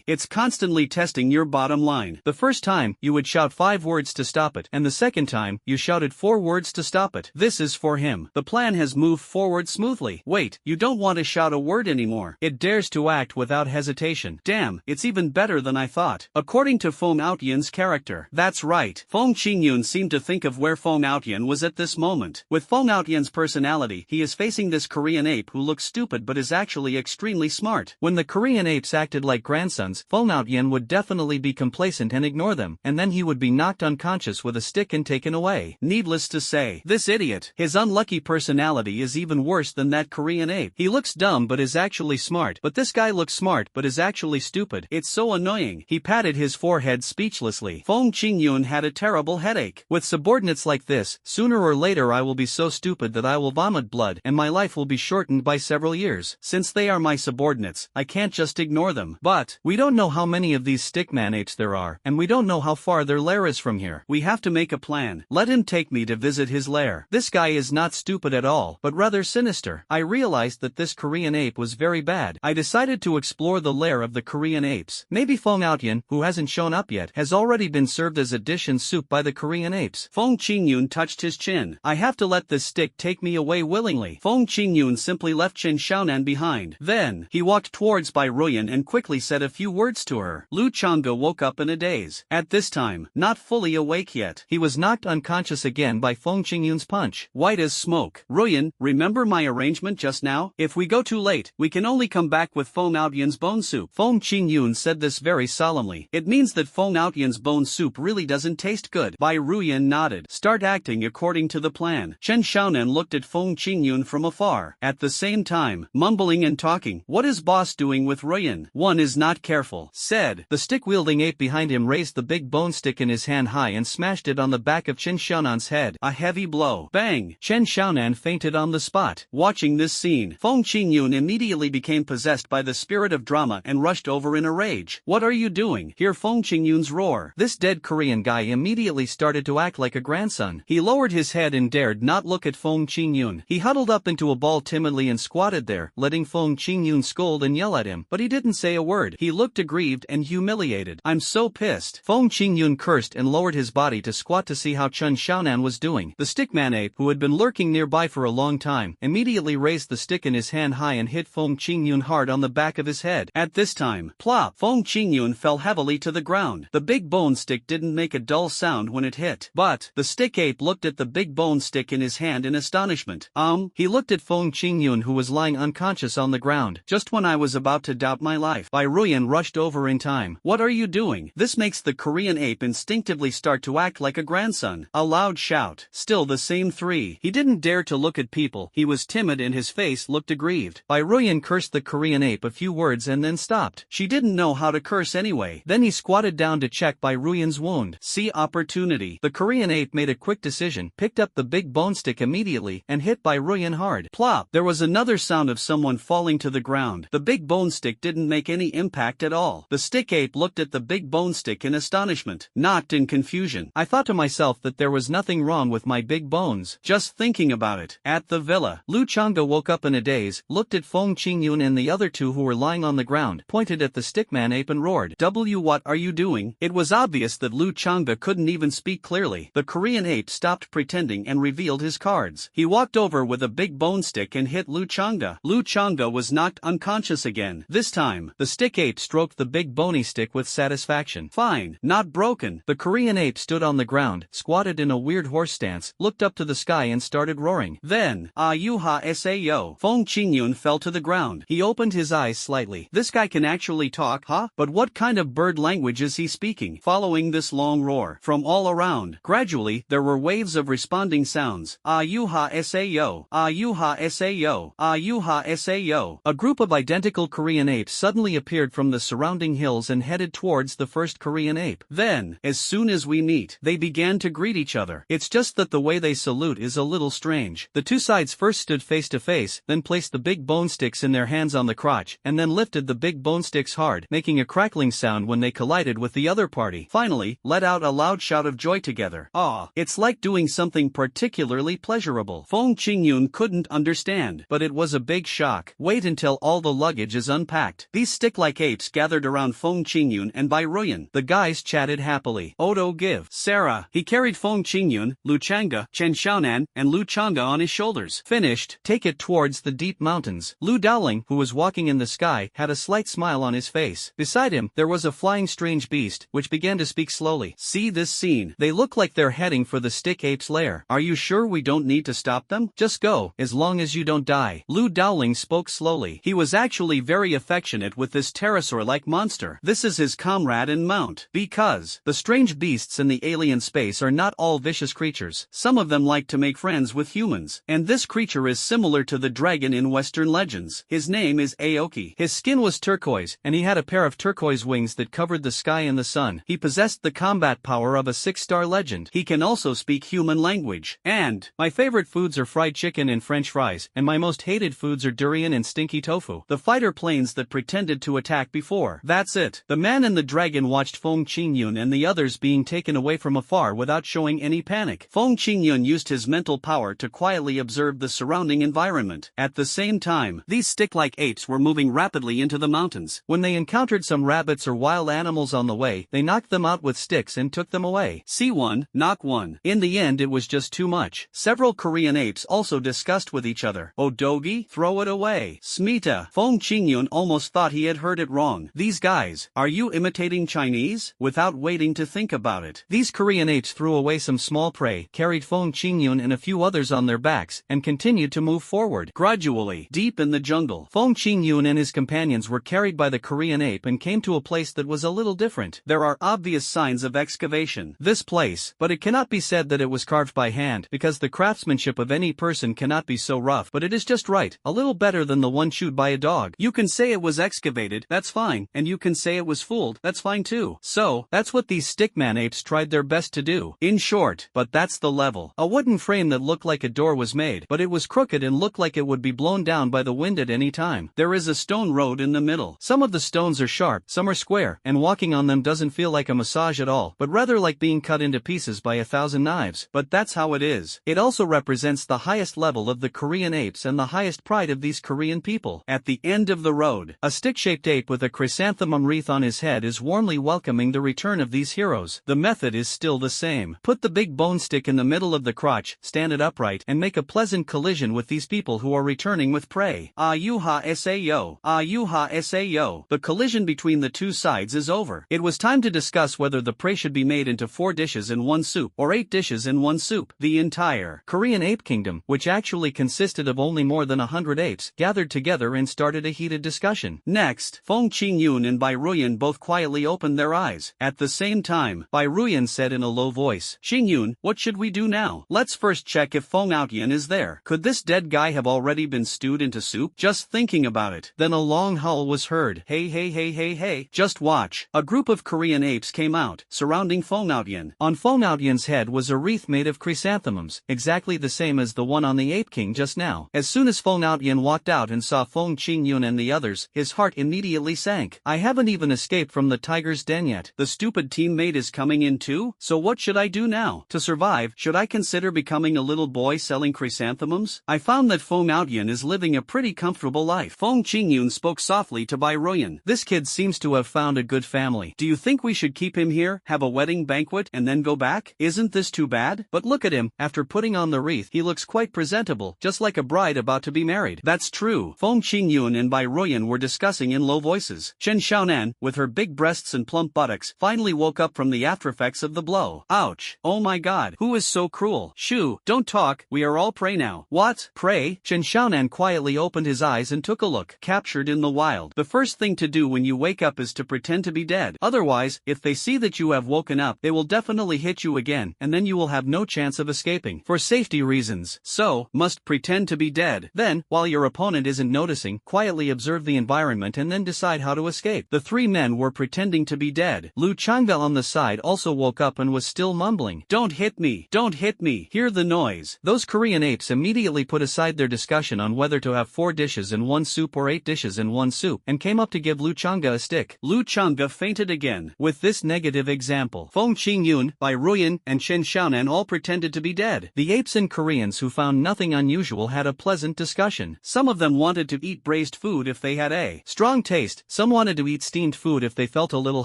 it's constantly testing your bottom line. The first time, you would shout 5 words to stop it, and the second time, you shouted 4 words to stop it. This is for him. The plan has moved forward smoothly. Wait, you don't want to shout a word anymore. It dares to act without hesitation. Damn, it's even better than I thought. According to Feng Outyan's character. That's right. Feng Qingyun seemed to think of where Feng Outyan was at this moment. With Feng Outyan's personality, he is facing this Korean ape who looks stupid but is actually extremely smart. When the Korean apes acted like grandsons, Feng Outyan would definitely be complacent and ignore them, and then he would be knocked unconscious with a stick and taken away. Needless to say, this idiot, his unlucky personality is even worse than that Korean ape. He looks dumb but is actually smart, but this guy looks smart but is actually stupid. It's so annoying. He patted his forehead speechlessly. Feng Qingyun had a terrible headache. With subordinates like this, sooner or later I will be so stupid that I will vomit blood and my life will be shortened by several years. Since they are my subordinates, I can't just ignore them. But, we don't know how many of these stickman apes there are, and we don't know how far their lair is from here. We have to make a plan. Let him take me to visit his lair. This guy is not stupid at all, but rather sinister. I realized that this Korean ape was very bad. I decided to explore the lair of the Korean apes. Maybe Feng Outyan, who hasn't shown up yet, has already been served as a dish and soup by the Korean apes. Feng Qingyun touched his chin. I have to let this stick take me away willingly. Feng Qingyun simply left Chen Xiaonan behind. Then, he walked towards Bai Ruyan and quickly said a few words to her. Lu Changde woke up in a daze. At this time, not fully awake yet, he was knocked unconscious again by Feng Qingyun's punch. White as smoke. Ruyan, remember my arrangement just now? If we go too late, we can only come back with Feng Outyan's bone soup. Feng Qingyun said this very solemnly. It means that Feng Outyan's bone soup really doesn't taste good. Bai Ruyan nodded. Start acting according to the plan. Chen Xiaonan looked at Feng Qingyun from afar. At the same time, mumbling and talking. What is boss doing arguing with Ruyan. One is not careful, said. The stick-wielding ape behind him raised the big bone stick in his hand high and smashed it on the back of Chen Xiaonan's head. A heavy blow. Bang! Chen Xiaonan fainted on the spot. Watching this scene, Feng Qingyun immediately became possessed by the spirit of drama and rushed over in a rage. What are you doing? Hear Feng Qingyun's roar. This dead Korean guy immediately started to act like a grandson. He lowered his head and dared not look at Feng Qingyun. He huddled up into a ball timidly and squatted there, letting Feng Qingyun scold and yell at him, but he didn't say a word. He looked aggrieved and humiliated. I'm so pissed. Feng Qingyun cursed and lowered his body to squat to see how Chen Xiaonan was doing. The stickman ape, who had been lurking nearby for a long time, immediately raised the stick in his hand high and hit Feng Qingyun hard on the back of his head. At this time, plop, Feng Qingyun fell heavily to the ground. The big bone stick didn't make a dull sound when it hit. But the stick ape looked at the big bone stick in his hand in astonishment. He looked at Feng Qingyun, who was lying unconscious on the ground. Just when I was about to doubt my life, Bai Ruyan rushed over in time. What are you doing? This makes the Korean ape instinctively start to act like a grandson. A loud shout. Still the same three. He didn't dare to look at people. He was timid and his face looked aggrieved. Bai Ruyan cursed the Korean ape a few words and then stopped. She didn't know how to curse anyway. Then he squatted down to check Bai Ruyan's wound. See opportunity. The Korean ape made a quick decision, picked up the big bone stick immediately, and hit Bai Ruyan hard. Plop! There was another sound of someone falling to the ground. The big bone stick didn't make any impact at all. The stick ape looked at the big bone stick in astonishment, not in confusion. I thought to myself that there was nothing wrong with my big bones. Just thinking about it. At the villa, Lu Changde woke up in a daze, looked at Feng Qingyun and the other two who were lying on the ground, pointed at the stickman ape and roared, What are you doing? It was obvious that Lu Changde couldn't even speak clearly. The Korean ape stopped pretending and revealed his cards. He walked over with a big bone stick and hit Lu Changde. Lu Changde was knocked unconscious again. This time, the stick ape stroked the big bony stick with satisfaction. Fine, not broken. The Korean ape stood on the ground, squatted in a weird horse stance, looked up to the sky and started roaring. Then, Ayuha Sao. Feng Qingyun fell to the ground. He opened his eyes slightly. This guy can actually talk, huh? But what kind of bird language is he speaking? Following this long roar, from all around, gradually, there were waves of responding sounds. Ayuha Sao. Ayuha Sao. Ayuha Sao. A group of identical Korean apes suddenly appeared from the surrounding hills and headed towards the first Korean ape. Then, as soon as we meet, they began to greet each other. It's just that the way they salute is a little strange. The two sides first stood face to face, then placed the big bone sticks in their hands on the crotch, and then lifted the big bone sticks hard, making a crackling sound when they collided with the other party. Finally, let out a loud shout of joy together. It's like doing something particularly pleasurable. Feng Qingyun couldn't understand, but it was a big shock. Wait until all the luggage is unpacked. These stick-like apes gathered around Feng Qingyun and Bai Ruyan. The guys chatted happily. Odo give. Sarah. He carried Feng Qingyun, Lu Changde, Chen Xiaonan, and Lu Changde on his shoulders. Finished. Take it towards the deep mountains. Lu Dowling, who was walking in the sky, had a slight smile on his face. Beside him, there was a flying strange beast, which began to speak slowly. See this scene. They look like they're heading for the stick ape's lair. Are you sure we don't need to stop them? Just go, as long as you don't die. Lu Dowling spoke slowly. He was actually very affectionate with this pterosaur-like monster. This is his comrade and mount. Because the strange beasts in the alien space are not all vicious creatures. Some of them like to make friends with humans. And this creature is similar to the dragon in Western legends. His name is Aoki. His skin was turquoise, and he had a pair of turquoise wings that covered the sky and the sun. He possessed the combat power of a 6-star legend. He can also speak human language. And my favorite foods are fried chicken and French fries, and my most hated foods are durian and stinky tofu. The fighter planes that pretended to attack before. That's it. The man and the dragon watched Feng Qingyun and the others being taken away from afar without showing any panic. Feng Qingyun used his mental power to quietly observe the surrounding environment. At the same time, these stick-like apes were moving rapidly into the mountains. When they encountered some rabbits or wild animals on the way, they knocked them out with sticks and took them away. See one, knock one. In the end, it was just too much. Several Korean apes also discussed with each other. Odogi, throw it away. Smita. Feng Qingyun almost thought he had heard it wrong. These guys, are you imitating Chinese? Without waiting to think about it, these Korean apes threw away some small prey, carried Feng Qingyun and a few others on their backs, and continued to move forward. Gradually, deep in the jungle, Feng Qingyun and his companions were carried by the Korean ape and came to a place that was a little different. There are obvious signs of excavation. This place, but it cannot be said that it was carved by hand, because the craftsmanship of any person cannot be so rough, but it is just right, a little better than the one chewed by a dog. You can say it was excavated, that's fine, and you can say it was fooled, that's fine too. So, that's what these stickman apes tried their best to do. In short, but that's the level. A wooden frame that looked like a door was made, but it was crooked and looked like it would be blown down by the wind at any time. There is a stone road in the middle. Some of the stones are sharp, some are square, and walking on them doesn't feel like a massage at all, but rather like being cut into pieces by 1,000 knives. But that's how it is. It also represents the highest level of the Korean apes and the highest pride of these Korean people. At the end of the road, a stick-shaped ape with a chrysanthemum wreath on his head is warmly welcoming the return of these heroes. The method is still the same. Put the big bone stick in the middle of the crotch, stand it upright, and make a pleasant collision with these people who are returning with prey. Ayuha sayo. Ayuha sayo. The collision between the two sides is over. It was time to discuss whether the prey should be made into 4 dishes in one soup, or 8 dishes in one soup. The entire Korean ape kingdom, which actually consisted of only more than 100 apes, gathered together and started a heated discussion. Next, Fong Qingyun and Bai Ruyan both quietly opened their eyes. At the same time, Bai Ruyan said in a low voice, "Qingyun, what should we do now? Let's first check if Fong Outyan is there. Could this dead guy have already been stewed into soup? Just thinking about it." Then a long howl was heard. Hey hey hey hey hey. Just watch. A group of Korean apes came out, surrounding Fong Outyan. On Fong Outyan's head was a wreath made of chrysanthemums, exactly the same as the one on the Ape King just now. As soon as Fong Outyan walked out and saw Fong Qingyun and the others, his heart immediately sank. I haven't even escaped from the tiger's den yet. The stupid teammate is coming in too? So what should I do now? To survive, should I consider becoming a little boy selling chrysanthemums? I found that Fong Outyan is living a pretty comfortable life. Fong Qingyun spoke softly to Bai Ruyan. This kid seems to have found a good family. Do you think we should keep him here, have a wedding banquet, and then go back? Isn't this too bad? But look at him, after putting on the wreath, he looks quite presentable, just like a bride about to be married. That's true. Fong Qingyun and Bai Ruyan were discussing in low voices. Chen Xiaonan, with her big breasts and plump buttocks, finally woke up from the aftereffects of the blow. Ouch. Oh my god. Who is so cruel? Shoo, don't talk, we are all prey now. What? Prey? Chen Xiaonan quietly opened his eyes and took a look. Captured in the wild. The first thing to do when you wake up is to pretend to be dead. Otherwise, if they see that you have woken up, they will definitely hit you again, and then you will have no chance of escaping. For safety reasons. So, must pretend to be dead. Then, while your opponent isn't noticing, quietly observe the environment and then decide how to escape. The 3 men were pretending to be dead. Lu Changvel on the side also woke up and was still mumbling. Don't hit me. Don't hit me. Hear the noise. Those Korean apes immediately put aside their discussion on whether to have 4 dishes in one soup or 8 dishes in one soup, and came up to give Lu Changga a stick. Lu Changga fainted again. With this negative example, Fong Qingyun, Bai Ruyan, and Chen Xiaonan all pretended to be dead. The apes and Koreans who found nothing unusual had a pleasant discussion. Some of them wanted to eat braised food if they had a strong taste, some wanted to eat steamed food if they felt a little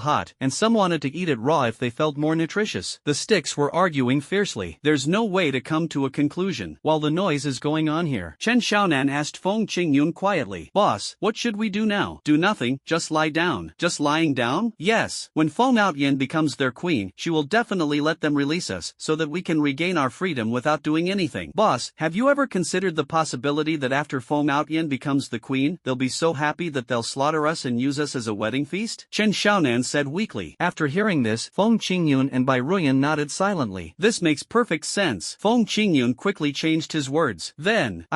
hot, and some wanted to eat it raw if they felt more nutritious. The sticks were arguing fiercely. There's no way to come to a conclusion while the noise is going on here. Chen Xiaonan asked Fong Qingyun quietly, "Boss, what should we do now?" "Do nothing, just lie down." "Just lying down?" "Yes. When Fong Outyan becomes their queen, she will definitely let them release us, so that we can regain our freedom without doing anything." "Boss, have you ever considered the possibility that after Fong Outyan becomes the queen, they'll be so happy that they'll slaughter us and use us as a wedding feast?" Chen Xiaonan said weakly. After hearing this, Fong Qingyun and Bai Ruyan nodded silently. This makes perfect sense. Fong Qingyun quickly changed his words. Then,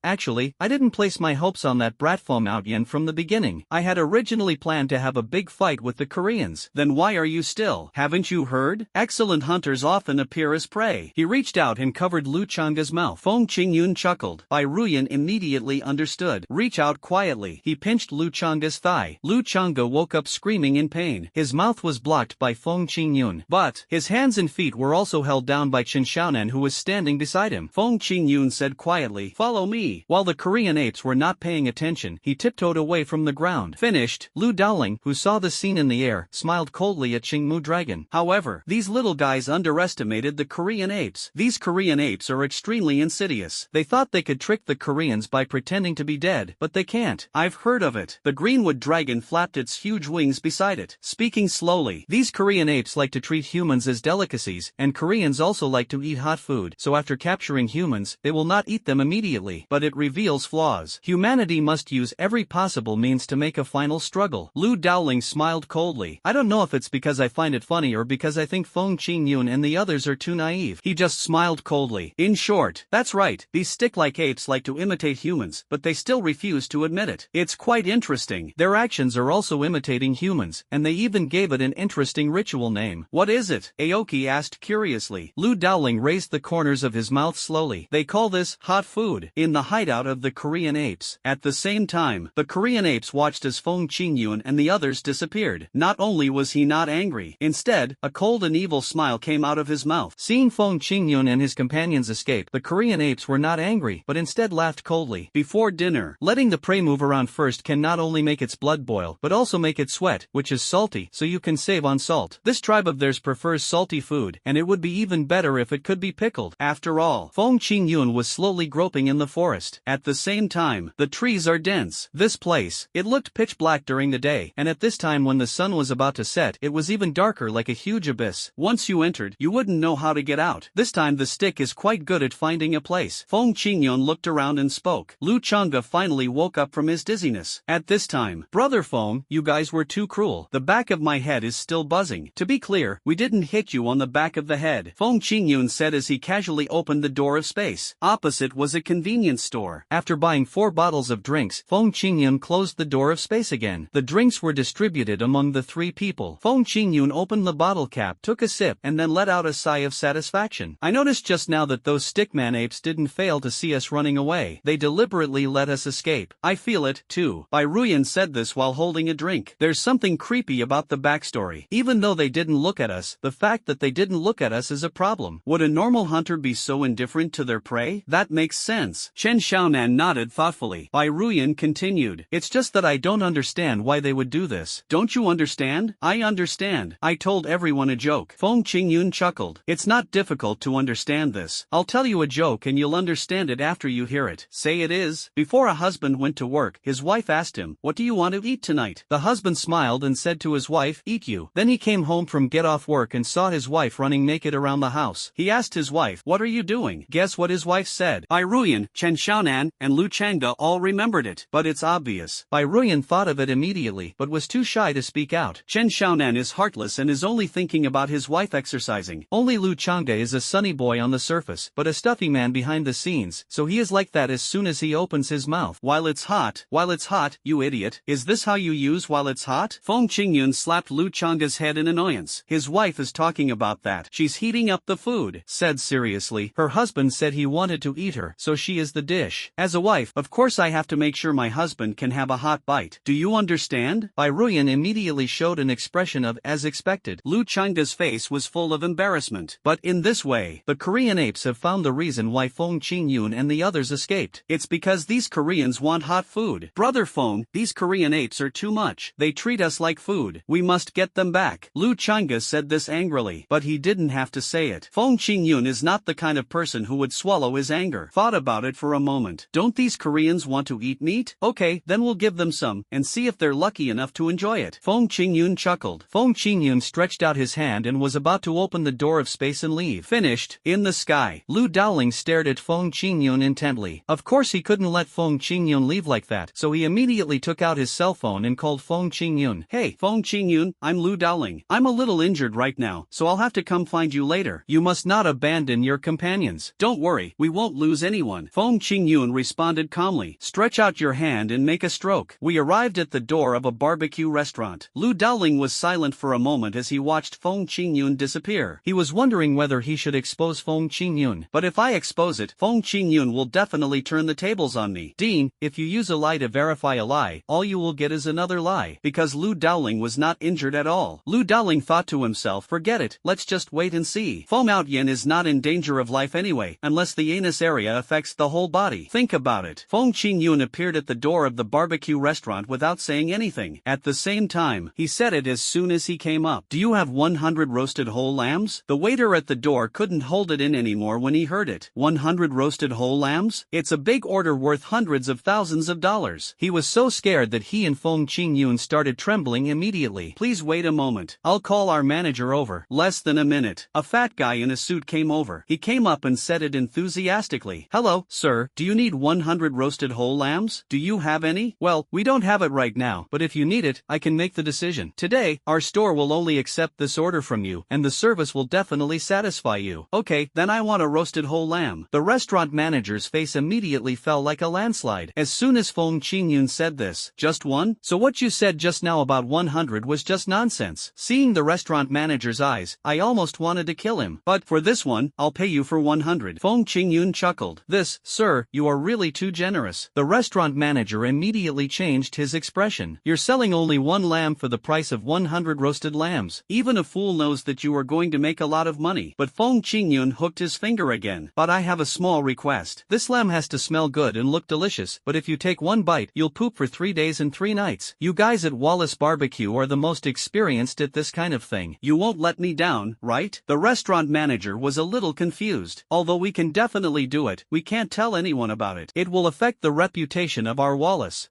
actually, I didn't place my hopes on that brat Fong Outyan from the beginning. I had originally planned to have a big fight with the Koreans. Then why are you still? Haven't you heard? Excellent hunters often appear as prey. He reached out and covered Lu Changga's mouth. Fong Qingyun chuckled. Bai Ruyan immediately understood. Reach out quietly. He pinched Lu Changga's thigh. Lu Changga woke up screaming in pain. His mouth was blocked by Fong Qingyun, but his hands and feet were also held down by Chen Xiaonan, who was standing beside him. Fong Qingyun said quietly, "Follow me." While the Korean apes were not paying attention, he tiptoed away from the ground. Finished. Lu Dowling, who saw the scene in the air, smiled coldly at Qingmu Dragon. However, these little guys underestimated the Korean apes. These Korean apes are extremely insidious. They thought they could trick the Koreans by pretending to be dead, but they can't. I've heard of it. The Greenwood Dragon flapped its huge wings beside it. Speaking slowly, these Korean apes like to treat humans as delicacies, and Koreans also like to eat hot food, so after capturing humans, they will not eat them immediately, but it reveals flaws. Humanity must use every possible means to make a final struggle. Lu Dowling smiled coldly. I don't know if it's because I find it funny or because I think Fong Qingyun and the others are too naive. He just smiled coldly. In short, that's right, these stick-like apes like to imitate humans, but they still refuse to admit it. It's quite interesting. Their actions are also imitating humans, and they even gave it an interesting ritual name. What is it? Aoki asked curiously. Lu Dowling raised the corners of his mouth slowly. They call this hot food in the hideout of the Korean apes. At the same time, the Korean apes watched as Feng Qingyun and the others disappeared. Not only was he not angry, instead, a cold and evil smile came out of his mouth. Seeing Feng Qingyun and his companions escape, the Korean apes were not angry, but instead laughed coldly. Before dinner, letting the prey move around first can not only make its blood boil, but also make it sweat, which is salty, so you can save on salt. This tribe of theirs prefers salty food, and it would be even better if it could be pickled. After all, Feng Qingyun was slowly groping in the forest. At the same time, the trees are dense. This place, it looked pitch black during the day, and at this time when the sun was about to set, it was even darker, like a huge abyss. Once you entered, you wouldn't know how to get out. This time the stick is quite good at finding a place. Feng Qingyun looked around and spoke. Lu Chang'e finally woke up from his dizziness. At this time, Brother Feng, you guys were too cruel. The back of my head is still buzzing. To be clear, we didn't hit you on the back of the head, Feng Qingyun said as he casually opened the door of space. Opposite was a convenience store. After buying 4 bottles of drinks, Feng Qingyun closed the door of space again. The drinks were distributed among the 3 people. Feng Qingyun opened the bottle cap, took a sip, and then let out a sigh of satisfaction. I noticed just now that those stickman apes didn't fail to see us running away. They deliberately let us escape. I feel it, too. Bai Ruyan said this while holding a drink. There's something creepy about the backstory. Even though they didn't look at us, the fact that they didn't look at us is a problem. Would a normal hunter be so indifferent to their prey? That makes sense. Chen Xiaonan nodded thoughtfully. Bai Ruyan continued. It's just that I don't understand why they would do this. Don't you understand? I understand. I told everyone a joke. Feng Qingyun chuckled. It's not difficult to understand this. I'll tell you a joke and you'll understand it after you hear it. Say it is. Before a husband went to work, his wife asked him, what do you want to eat tonight? The husband smiled and said to his wife, eat you. Then he came home from get off work and saw his wife running naked around the house. He asked his wife, what are you doing? Guess what his wife said? Bai Ruyan, Chen Xiaonan, and Lu Chang'e all remembered it. But it's obvious. Bai Ruyan thought of it immediately, but was too shy to speak out. Chen Xiaonan is heartless and is only thinking about his wife exercising. Only Lu Chang'e is a sunny boy on the surface, but a stuffy man behind the scenes, so he is like that as soon as he opens his mouth. While it's hot, you idiot. Is this how you use while it's hot? Feng Qingyun slapped Lu Chang'e's head in annoyance. His wife is talking about that. She's heating up the food. Said seriously, her husband said he wanted to eat her, so she is the dish. As a wife, of course I have to make sure my husband can have a hot bite. Do you understand? Bai Ruyan immediately showed an expression of as expected. Lu Chang'e's face was full of embarrassment. But in this way, the Korean apes have found the reason why Feng Qingyun and the others escaped. It's because these Koreans want hot food. Brother Feng, these Korean apes are too much. They treat us like food. We must get them back. Lu Chang'e said this angrily, but he didn't have to say it. Feng Qingyun is not the kind of person who would swallow his anger. Thought about it for a moment. Don't these Koreans want to eat meat? Okay, then we'll give them some, and see if they're lucky enough to enjoy it. Feng Qingyun chuckled. Feng Qingyun stretched out his hand and was about to open the door of space and leave. Finished. In the sky. Lu Dowling stared at Feng Qingyun intently. Of course he couldn't let Feng Qingyun leave like that, so he immediately took out his cell phone and called Feng Qingyun. Hey, Feng Qingyun, I'm Lu Dowling. I'm a little injured right now, so I'll have to come find you later. You must not abandon your companions. Don't worry, we won't lose anyone. Feng Qingyun responded calmly. Stretch out your hand and make a stroke. We arrived at the door of a barbecue restaurant. Lu Dowling was silent for a moment as he watched Feng Qingyun disappear. He was wondering whether he should expose Feng Qingyun. But if I expose it, Feng Qingyun will definitely turn the tables on me. Dean, if you use a lie to verify a lie, all you will get is another lie. Because Lu Dowling was not injured at all. Lu Dowling thought to himself, forget it, let's just wait and see. Feng Outyen is not in danger of life anyway, unless the anus area affects the whole body. Think about it. Feng Qingyun appeared at the door of the barbecue restaurant without saying anything. At the same time, he said it as soon as he came up. Do you have 100 roasted whole lambs? The waiter at the door couldn't hold it in anymore when he heard it. 100 roasted whole lambs? It's a big order worth hundreds of thousands of dollars. He was so scared that he and Feng Qingyun started trembling immediately. Please wait a moment. I'll call our manager over. Less than a minute. A fat guy in a suit came over. He came up and said it enthusiastically. Hello, sir. Do you need 100 roasted whole lambs? Do you have any? Well, we don't have it right now, but if you need it, I can make the decision. Today, our store will only accept this order from you, and the service will definitely satisfy you. Okay, then I want a roasted whole lamb. The restaurant manager's face immediately fell like a landslide. As soon as Feng Qingyun said this. Just one? So what you said just now about 100 was just nonsense. Seeing the restaurant manager's eyes, I almost wanted to kill him. But for this one, I'll pay you for 100. Feng Qingyun chuckled. This, sir, you are really too generous. The restaurant manager immediately changed his expression. You're selling only one lamb for the price of 100 roasted lambs. Even a fool knows that you are going to make a lot of money. But Feng Qingyun hooked his finger again. But I have a small request. This lamb has to smell good and look delicious, but if you take one bite, you'll poop for 3 days and 3 nights. You guys at Wallace Barbecue are the most experienced at this kind of thing. You won't let me down, right? The restaurant manager was a little confused. Although we can definitely do it, we can't tell anyone about it. It will affect the reputation of our Wallace.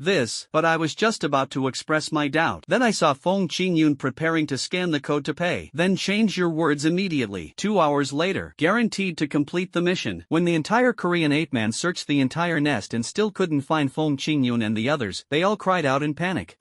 But I was just about to express my doubt. Then I saw Feng Qingyun preparing to scan the code to pay. Then change your words immediately. 2 hours later, guaranteed to complete the mission. When the entire Korean ape-man searched the entire nest and still couldn't find Feng Qingyun and the others, they all cried out in panic.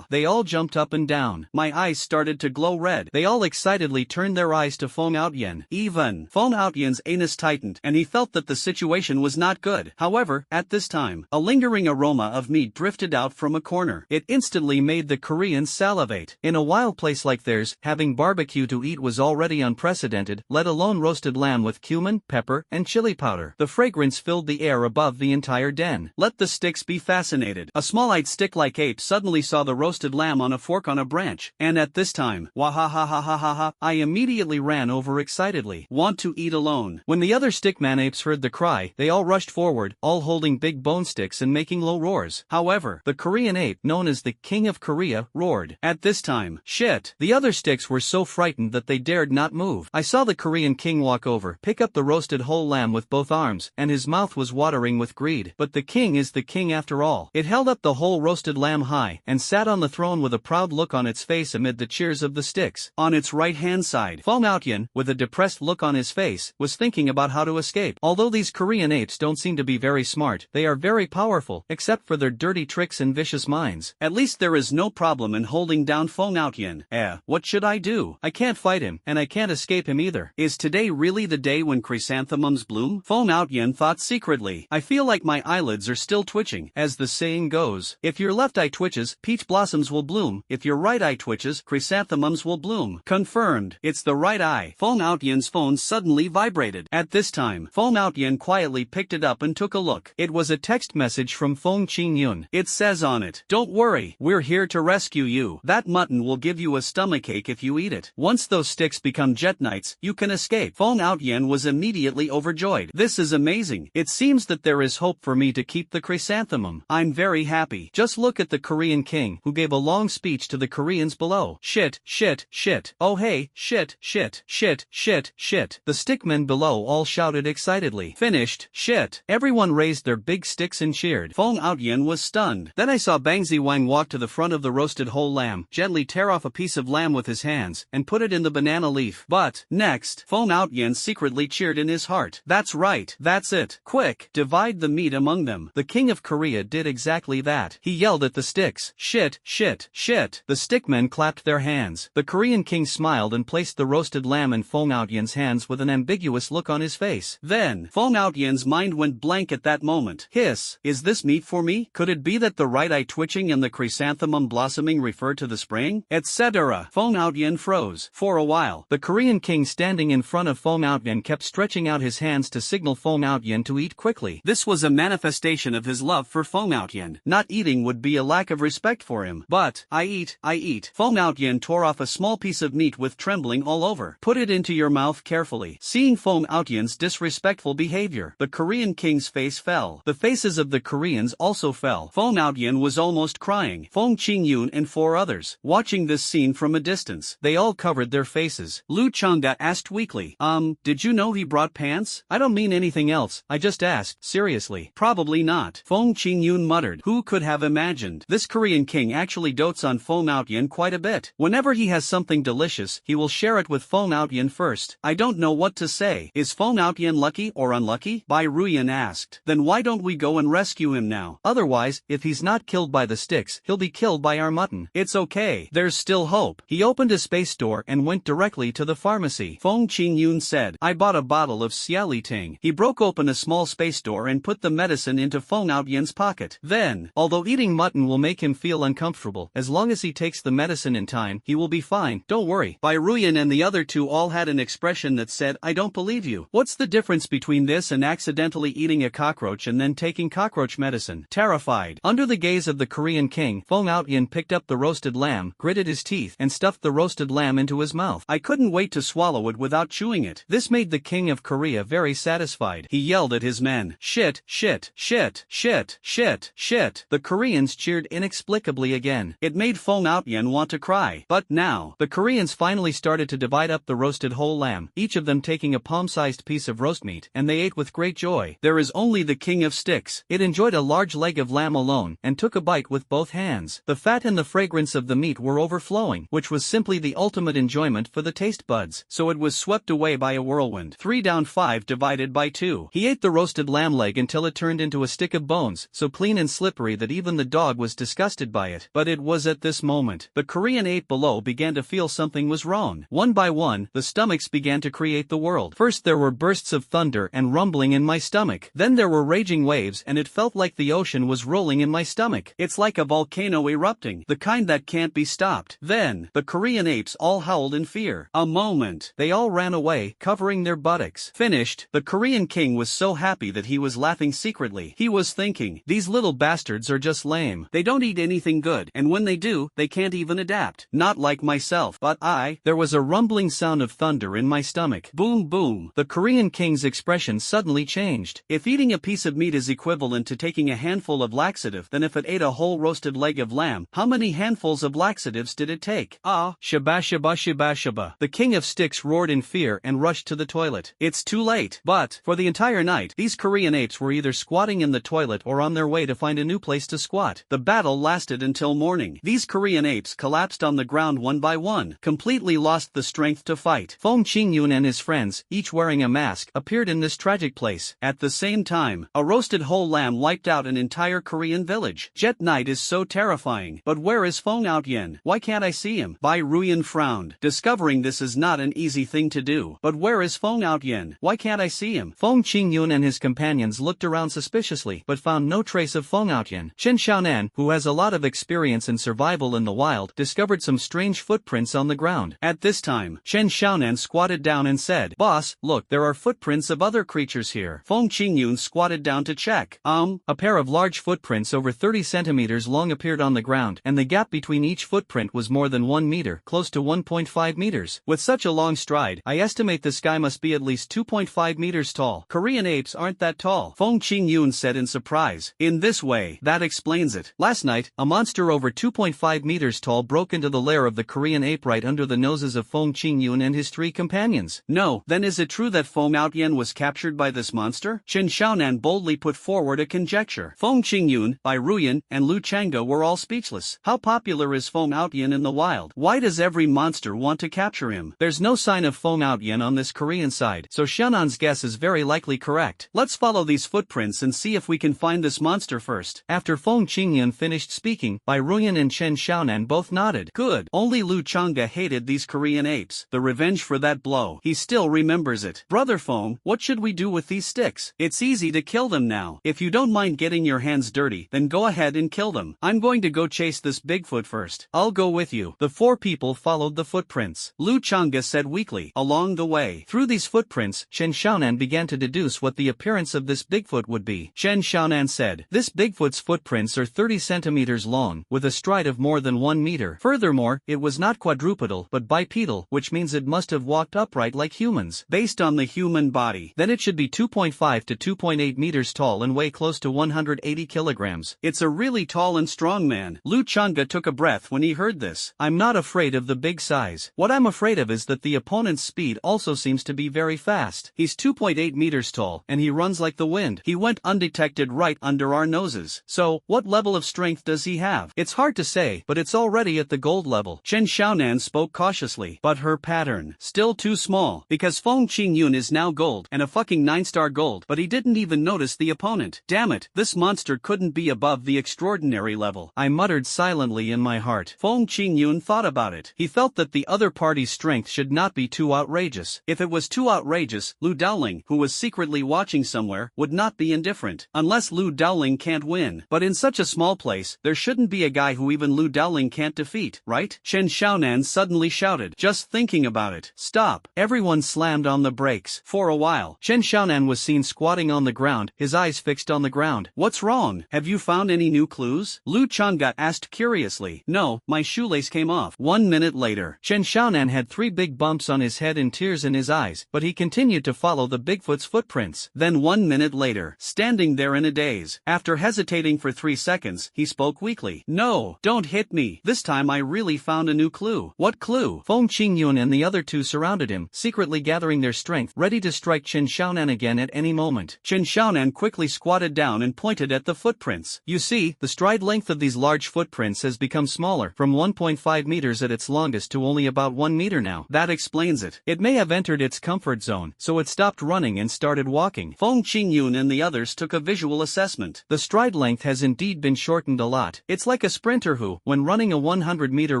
They all jumped up and down. My eyes started to glow red. They all excitedly turned their eyes to Feng Outyen. Even Feng Outyen's anus tightened, and he felt that the situation was not good. However, at this time, a lingering aroma of meat drifted out from a corner. It instantly made the Koreans salivate. In a wild place like theirs, having barbecue to eat was already unprecedented, let alone roasted lamb with cumin, pepper, and chili powder. The fragrance filled the air above the entire den. Let the sticks be fascinated. A small-eyed stick-like ape suddenly saw the roasted lamb on a fork on a branch, and at this time, wahahahahaha, I immediately ran over excitedly. Want to eat alone. When the other stickman apes heard the cry, they all rushed forward, all holding big bone sticks and making low roars. However, the Korean ape, known as the King of Korea, roared. At this time, shit. The other sticks were so frightened that they dared not move. I saw the Korean king walk over, pick up the roasted whole lamb with both arms, and his mouth was watering with greed. But the king is the king after all. It held up the whole roasted lamb high, and sat on the throne with a proud look on its face amid the cheers of the sticks. On its right-hand side, Feng Outyen, with a depressed look on his face, was thinking about how to escape. Although these Korean apes don't seem to be very smart, they are very powerful, except for their dirty tricks and vicious minds. At least there is no problem in holding down Feng Outyen. What should I do? I can't fight him, and I can't escape him either. Is today really the day when chrysanthemums bloom? Feng Outyen thought secretly. I feel like my eyelids are still twitching. As the saying goes, if your left eye twitches, peach blossoms will bloom. If your right eye twitches, chrysanthemums will bloom. Confirmed. It's the right eye. Feng Outyen's phone suddenly vibrated. At this time, Feng Outyen quietly picked it up and took a look. It was a text message from Feng Qingyun. It says on it, "Don't worry, we're here to rescue you. That mutton will give you a stomachache if you eat it. Once those sticks become jet knights, you can escape." Feng Outyen was immediately overjoyed. This is amazing. It seems that there is hope for me to keep the chrysanthemum. I'm very happy. Just look at the Korean king, who gave a long speech to the Koreans below. Shit, shit, shit. Oh hey, shit, shit, shit, shit, shit. The stickmen below all shouted excitedly. Finished, shit. Everyone raised their big sticks and cheered. Feng Outyen was stunned. Then I saw Bang Ziwang walk to the front of the roasted whole lamb, gently tear off a piece of lamb with his hands, and put it in the banana leaf. But, next, Feng Outyen secretly cheered in his heart. That's right, that's it. Quick, divide the meat among them. The king of Korea did exactly that. He yelled at the sticks. Shit, shit, shit. The stickmen clapped their hands. The Korean king smiled and placed the roasted lamb in Feng Outyen's hands with an ambiguous look on his face. Then, Feng Outyen's mind went blank at that moment. Hiss, is this meat for me? Could it be that the right eye twitching and the chrysanthemum blossoming refer to the spring? Etc. Feng Outyen froze. For a while, the Korean king standing in front of Feng Outyen kept stretching out his hands to signal Feng Outyen to eat quickly. This was a manifestation of his love for Feng Outyen. Not eating would be a lack of respect for him. But, I eat. Feng Outyen tore off a small piece of meat with trembling all over. Put it into your mouth carefully. Seeing Feng Outyen's disrespectful behavior, the Korean king's face fell. The faces of the Koreans also fell. Feng Outyen was almost crying. Feng Qingyun and 4 others, watching this scene from a distance, they all covered their faces. Lu Changda asked weakly, did you know he brought pants? I don't mean anything else, I just asked. Seriously, probably not. Feng Qingyun muttered. Who could have imagined? This Korean king actually dotes on Feng Outyen quite a bit. Whenever he has something delicious, he will share it with Feng Outyen first. I don't know what to say. Is Feng Outyen lucky or unlucky? Bai Ruyan asked. Then why don't we go and rescue him now? Otherwise, if he's not killed by the sticks, he'll be killed by our mutton. It's okay. There's still hope. He opened a space door and went directly to the pharmacy. Feng Qingyun said, I bought a bottle of Xiaoliting. He broke open a small space door and put the medicine into Feng Outyen's pocket. Then, although eating mutton will make him feel uncomfortable, as long as he takes the medicine in time, he will be fine, don't worry. Bai Ruyan and the other two all had an expression that said, I don't believe you. What's the difference between this and accidentally eating a cockroach and then taking cockroach medicine? Terrified. Under the gaze of the Korean king, Feng Outyin picked up the roasted lamb, gritted his teeth, and stuffed the roasted lamb into his mouth. I couldn't wait to swallow it without chewing it. This made the king of Korea very satisfied. He yelled at his men, shit, shit, shit, shit, shit, shit. The Koreans cheered inexplicably again. It made Feng Outyin want to cry. But now, the Koreans finally started to divide up the roasted whole lamb, each of them taking a palm-sized piece of roast meat, and they ate with great joy. There is only the king of sticks. It enjoyed a large leg of lamb alone, and took a bite with both hands. The fat and the fragrance of the meat were overflowing, which was simply the ultimate enjoyment for the taste buds, so it was swept away by a whirlwind. 3 down 5 divided by 2. He ate the roasted lamb leg until it turned into a stick of bones, so clean and slippery that even the dog was disgusted by it. But it was at this moment, the Korean ape below began to feel something was wrong. One by one, the stomachs began to create the world. First there were bursts of thunder and rumbling in my stomach. Then there were raging waves and it felt like the ocean was rolling in my stomach. It's like a volcano erupting, the kind that can't be stopped. Then, the Korean apes all howled in fear. A moment. They all ran away, covering their buttocks. Finished, the Korean king was so happy that he was laughing secretly. He was thinking, these little bastards are just lame. They don't eat anything good, and when they do, they can't even adapt. Not like myself. But there was a rumbling sound of thunder in my stomach. Boom boom. The Korean king's expression suddenly changed. If eating a piece of meat is equivalent to taking a handful of laxative, then if it ate a whole roasted leg of lamb, how many handfuls of laxatives did it take? Shaba shaba shaba shaba. The king of sticks roared in fear and rushed to the toilet. It's too late. But, for the entire night, these Korean apes were either squatting in the toilet or on their way to find a new place to squat. The battle lasted until morning. These Korean apes collapsed on the ground one by one, completely lost the strength to fight. Feng Qingyun and his friends, each wearing a mask, appeared in this tragic place. At the same time, a roasted whole lamb wiped out an entire Korean village. Jet night is so terrifying. But where is Feng Outyin? Why can't I see him? Bai Ruyan frowned. Discovering this is not an easy thing to do. But where is Feng Outyin? Why can't I see him? Feng Qingyun and his companions looked around suspiciously, but found no trace of Feng Outyin. Chen Xiaonan, who has a lot of experience in survival in the wild, discovered some strange footprints on the ground. At this time, Chen Xiaonan squatted down and said, Boss, look, there are footprints of other creatures here. Feng Qingyun squatted down to check. A pair of large footprints over 30 centimeters long appeared on the ground, and the gap between each footprint was more than 1 meter, close to 1.5 meters. With such a long stride, I estimate this guy must be at least 2.5 meters tall. Korean apes aren't that tall, Feng Qingyun said in surprise. In this way, that explains it. Last night, a monster over 2.5 meters tall broke into the lair of the Korean ape right under the noses of Feng Qingyun and his 3 companions. No, then is it true that Feng Outyin was captured by this monster? Chen Xiaonan boldly put forward a conjecture. Feng Qingyun, Bai Ruyan, and Lu Chang'e were all speechless. How popular is Feng Outyin in the wild? Why does every monster want to capture him? There's no sign of Feng Outyin on this Korean side, so Xiaonan's guess is very likely correct. Let's follow these footprints and see if we can find this monster first. After Feng Qingyun finished speaking, Bai Ruyan and Chen Xiaonan both nodded. Good. Only Lu Chang'e hated these Korean apes. The revenge for that blow. He still remembers it. Brother Feng, what should we do with these sticks? It's easy to kill them now. If you don't mind getting your hands dirty, then go ahead and kill them. I'm going to go chase this Bigfoot first. I'll go with you. The 4 people followed the footprints. Lu Chang'e said weakly. Along the way, through these footprints, Chen Xiaonan began to deduce what the appearance of this Bigfoot would be. Chen Xiaonan said, this Bigfoot's footprints are 30 centimeters long, with a stride of more than 1 meter. Furthermore, it was not quadrupedal, but bipedal, which means it must have walked upright like humans. Based on the human body, then it should be 2.5 to 2.8 meters tall and weigh close to 180 kilograms. It's a really tall and strong man. Lu Chang'e took a breath when he heard this. I'm not afraid of the big size. What I'm afraid of is that the opponent's speed also seems to be very fast. He's 2.8 meters tall, and he runs like the wind. He went undetected right under our noses. So, what level of strength does he have? It's hard to say, but it's already at the gold level. Chen Xiaonan spoke cautiously, but her pattern, still too small, because Feng Qingyun is now gold, and a fucking 9-star gold, but he didn't even notice the opponent. Damn it, this monster couldn't be above the extraordinary level. I muttered silently in my heart. Feng Qingyun thought about it. He felt that the other party's strength should not be too outrageous. If it was too outrageous, Lu Daoling, who was secretly watching somewhere, would not be indifferent. Unless Lu Daoling Dowling can't win. But in such a small place, there shouldn't be a guy who even Lu Dowling can't defeat, right? Chen Xiaonan suddenly shouted. Just thinking about it. Stop. Everyone slammed on the brakes. For a while, Chen Xiaonan was seen squatting on the ground, his eyes fixed on the ground. What's wrong? Have you found any new clues? Lu Chang'e asked curiously. No, my shoelace came off. 1 minute later, Chen Xiaonan had 3 big bumps on his head and tears in his eyes, but he continued to follow the Bigfoot's footprints. Then 1 minute later, standing there in a daze, after hesitating for 3 seconds, he spoke weakly. No, don't hit me. This time I really found a new clue. What clue? Feng Qingyun and the other 2 surrounded him, secretly gathering their strength, ready to strike Chen Xiaonan again at any moment. Chen Xiaonan quickly squatted down and pointed at the footprints. You see, the stride length of these large footprints has become smaller, from 1.5 meters at its longest to only about 1 meter now. That explains it. It may have entered its comfort zone, so it stopped running and started walking. Feng Qingyun and the others took a visual assessment. The stride length has indeed been shortened a lot. It's like a sprinter who, when running a 100-meter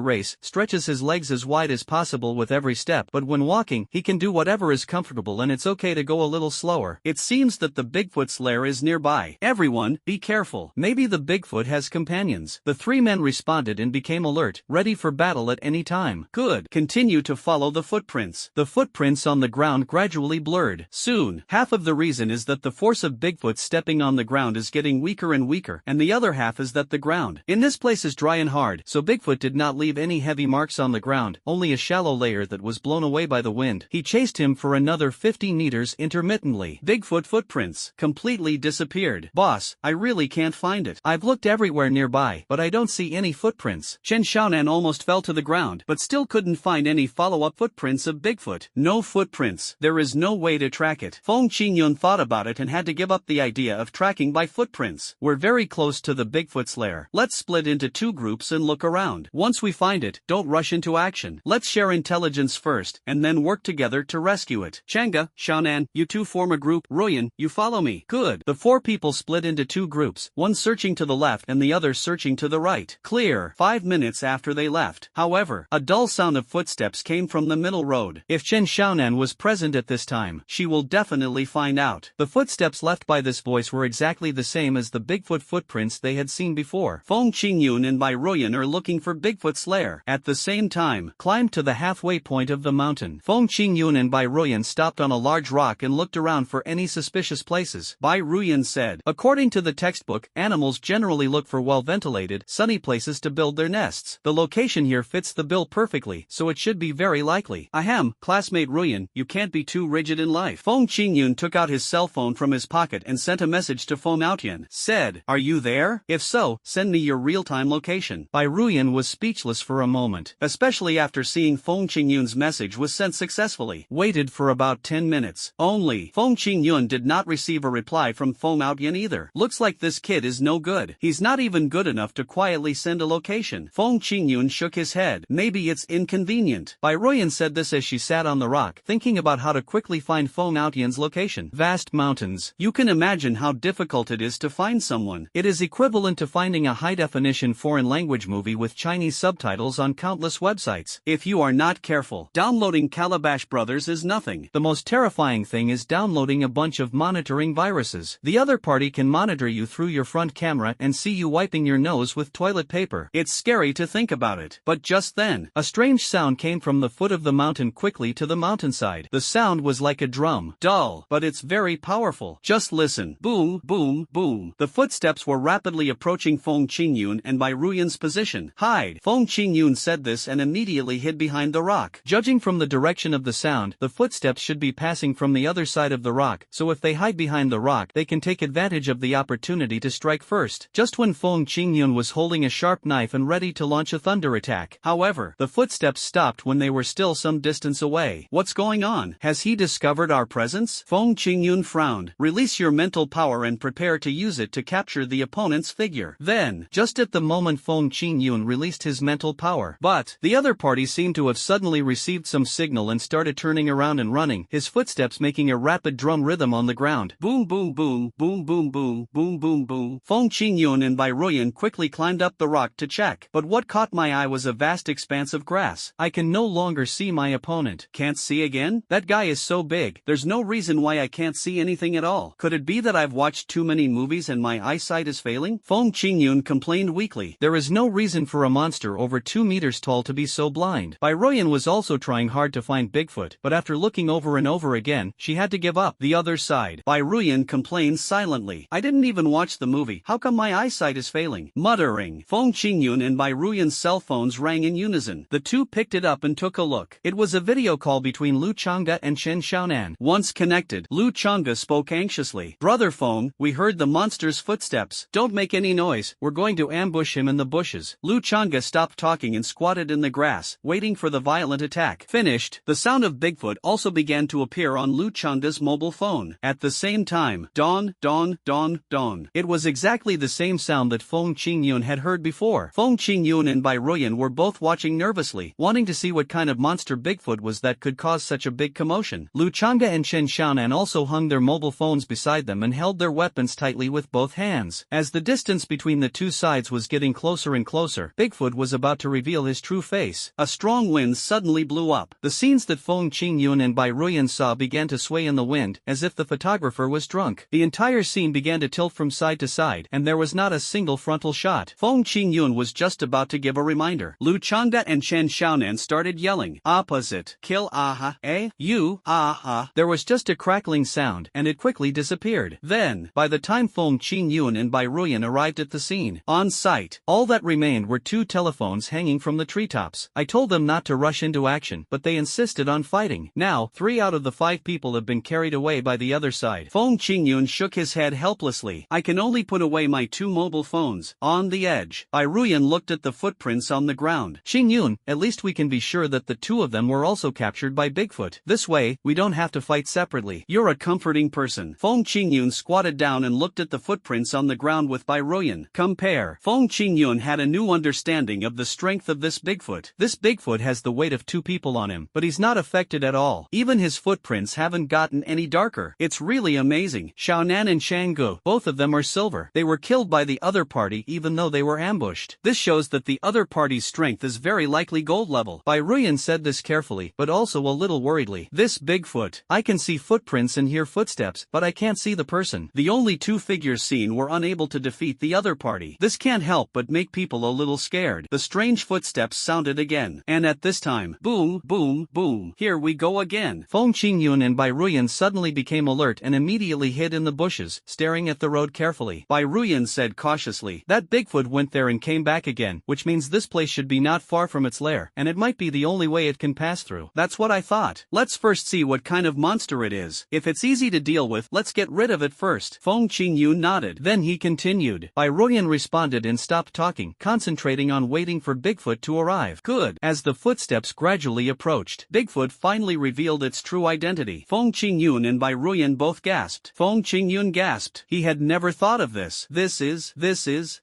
race, stretches his legs as wide as possible with every step, but when walking, he can do whatever is comfortable and it's okay to go a little slower. It seems that the Bigfoot's lair is nearby. Everyone, be careful. Maybe the Bigfoot has companions. The 3 men responded and became alert, ready for battle at any time. Good. Continue to follow the footprints. The footprints on the ground gradually blurred. Soon, half of the reason is that the force of Bigfoot stepping on the ground is getting weaker and weaker, and the other half is that the ground in this place is dry and hard, so Bigfoot did not leave any heavy marks on the ground, only a shallow layer that was blown away by the wind. He chased him for another 50 meters intermittently. Bigfoot footprints completely disappeared. Boss, I really can't find it. I've looked everywhere nearby, but I don't see any footprints. Chen Xiaonan almost fell to the ground, but still couldn't find any follow-up footprints of Bigfoot. No footprints. There is no way to track it. Feng Qingyun thought about it and had to give up the idea of tracking by footprints. We're very close to the Bigfoot's lair. Let's split into 2 groups and look around. Once we find it, don't rush into action. Let's share intelligence first, and then work together to rescue it. Chang'e, Xiaonan, you 2 form a group. Ruyan, you follow me. Good. The 4 people split into 2 groups, one searching to the left and the other searching to the right. Clear. 5 minutes after they left, however, a dull sound of footsteps came from the middle road. If Chen Xiaonan was present at this time, she will definitely find out. The footsteps left by this voice were exactly the same as the Bigfoot footprints they had seen before. Feng Qingyun and Bai Ruyan are looking for Bigfoot's lair. At the same time, climbed to the halfway point of the mountain. Feng Qingyun and Bai Ruyan stopped on a large rock and looked around for any suspicious places. Bai Ruyan said, according to the textbook, animals generally look for well-ventilated, sunny places to build their nests. The location here fits the bill perfectly, so it should be very likely. Ahem, classmate Ruyan, you can't be too rigid in life. Feng Qingyun took out his cell phone from his pocket and sent a message to Feng Outyan. Said, are you there? If so, send me your real-time location. Bai Ruyan was speechless for a moment, especially after seeing Feng Qingyun's message was sent successfully. Waited for about 10 minutes. Only, Feng Qingyun did not receive a reply from Feng Outyan either. Looks like this kid is no good. He's not even good enough to quietly send a location. Feng Qingyun shook his head. Maybe it's inconvenient. Bai Ruyan said this as she sat on the rock, thinking about how to quickly find Feng Outyan's location. Vast mountains. You can imagine how difficult it is to find someone. It is equivalent to finding a high-definition foreign language movie with Chinese subtitles on countless websites. If you are not careful, downloading Calabash Brothers is nothing. The most terrifying thing is downloading a bunch of monitoring viruses. The other party can monitor you through your front camera and see you wiping your nose with toilet paper. It's scary to think about it. But just then, a strange sound came from the foot of the mountain quickly to the mountainside. The sound was like a drum. Dull, but it's very powerful. Just listen. Boom, boom, boom. The footsteps were rapidly approaching Feng Qingyun and Bai Ruyan's position. Hide. Feng Qingyun said this and immediately hid behind the rock. Judging from the direction of the sound, the footsteps should be passing from the other side of the rock, so if they hide behind the rock, they can take advantage of the opportunity to strike first. Just when Feng Qingyun was holding a sharp knife and ready to launch a thunder attack. However, the footsteps stopped when they were still some distance away. What's going on? Has he discovered our presence? Feng Qingyun frowned. Release your mental power and prepare to use it to capture the opponent's figure. Then, just at the moment Feng Qingyun released his mental power. But, the other party seemed to have suddenly received some signal and started turning around and running, his footsteps making a rapid drum rhythm on the ground. Boom boom boom, boom boom boom, boom boom boom. Feng Qingyun and Bai Ruyan quickly climbed up the rock to check. But what caught my eye was a vast expanse of grass. I can no longer see my opponent. Can't see again? That guy is so big, there's no reason why I can't see anything at all. Could it be that I've watched too many movies and my eyesight is failing? Feng Qingyun complained weakly. There is no reason for a monster over 2 meters tall to be so blind. Bai Ruyan was also trying hard to find Bigfoot, but after looking over and over again, she had to give up. The other side. Bai Ruyan complained silently. I didn't even watch the movie. How come my eyesight is failing? Muttering. Feng Qingyun and Bai Ruyan's cell phones rang in unison. The two picked it up and took a look. It was a video call between Lu Changde and Chen Xiaonan. Once connected, Lu Changde spoke anxiously. Brother Feng, we heard the monster's footsteps. Don't make any noise, we're going to ambush him in the bushes. Lu Changde stopped talking and squatted in the grass, waiting for the violent attack. Finished. The sound of Bigfoot also began to appear on Lu Changde's mobile phone. At the same time, dawn, dawn, dawn, dawn. It was exactly the same sound that Feng Qingyun had heard before. Feng Qingyun and Bai Ruyan were both watching nervously, wanting to see what kind of monster Bigfoot was that could cause such a big commotion. Lu Changde and Chen Xiaonan also hung their mobile phones beside them and held their weapons tightly with both hands. As the distance between the two sides was getting closer and closer, Bigfoot was about to reveal his true face. A strong wind suddenly blew up. The scenes that Feng Qingyun and Bai Ruyan saw began to sway in the wind, as if the photographer was drunk. The entire scene began to tilt from side to side, and there was not a single frontal shot. Feng Qingyun was just about to give a reminder. Lu Changde and Chen Xiaonan started yelling, "Opposite! Kill aha! Eh? You! Aha!" There was just a crackling sound, and it quickly disappeared. Then, by the time Feng Qingyun and Bai Ruyan arrived at the scene, on site, all that remained were 2 telephones hanging from the treetops. I told them not to rush into action, but they insisted on fighting. Now, 3 out of the 5 people have been carried away by the other side. Feng Qingyun shook his head helplessly. I can only put away my 2 mobile phones. On the edge. Bai Ruyan looked at the footprints on the ground. Qingyun, at least we can be sure that the 2 of them were also captured by Bigfoot. This way, we don't have to fight separately. You're a comforting person. Feng Qingyun squatted down and looked at the footprints on the ground with Bai Ruyan. Compare. Feng Qingyun had a new understanding of the strength of this Bigfoot. This Bigfoot has the weight of 2 people on him, but he's not affected at all. Even his footprints haven't gotten any darker. It's really amazing. Xiaonan and Shanggu, both of them are silver. They were killed by the other party even though they were ambushed. This shows that the other party's strength is very likely gold level. Bai Ruyan said this carefully, but also a little worriedly. This Bigfoot. I can see footprints and hear footsteps, but I can't see the person. The only 2 figures seen were unable to defeat the other party. This can't help but make people a little scared. The strange footsteps sounded again. And at this time, boom, boom, boom. Here we go again. Feng Qingyun and Bai Ruyan suddenly became alert and immediately hid in the bushes, staring at the road carefully. Bai Ruyan said cautiously, that Bigfoot went there and came back again, which means this place should be not far from its lair, and it might be the only way it can pass through. That's what I thought. Let's first see what kind of monster it is. If it's easy to deal with, let's get rid of it first. Feng Qingyun nodded. Then he continued. Bai Ruyan responded and stopped talking, concentrating on waiting for Bigfoot to arrive. Good. As the footsteps gradually approached, Bigfoot finally revealed its true identity. Feng Qingyun and Bai Ruyan both gasped. Feng Qingyun gasped. He had never thought of this. This is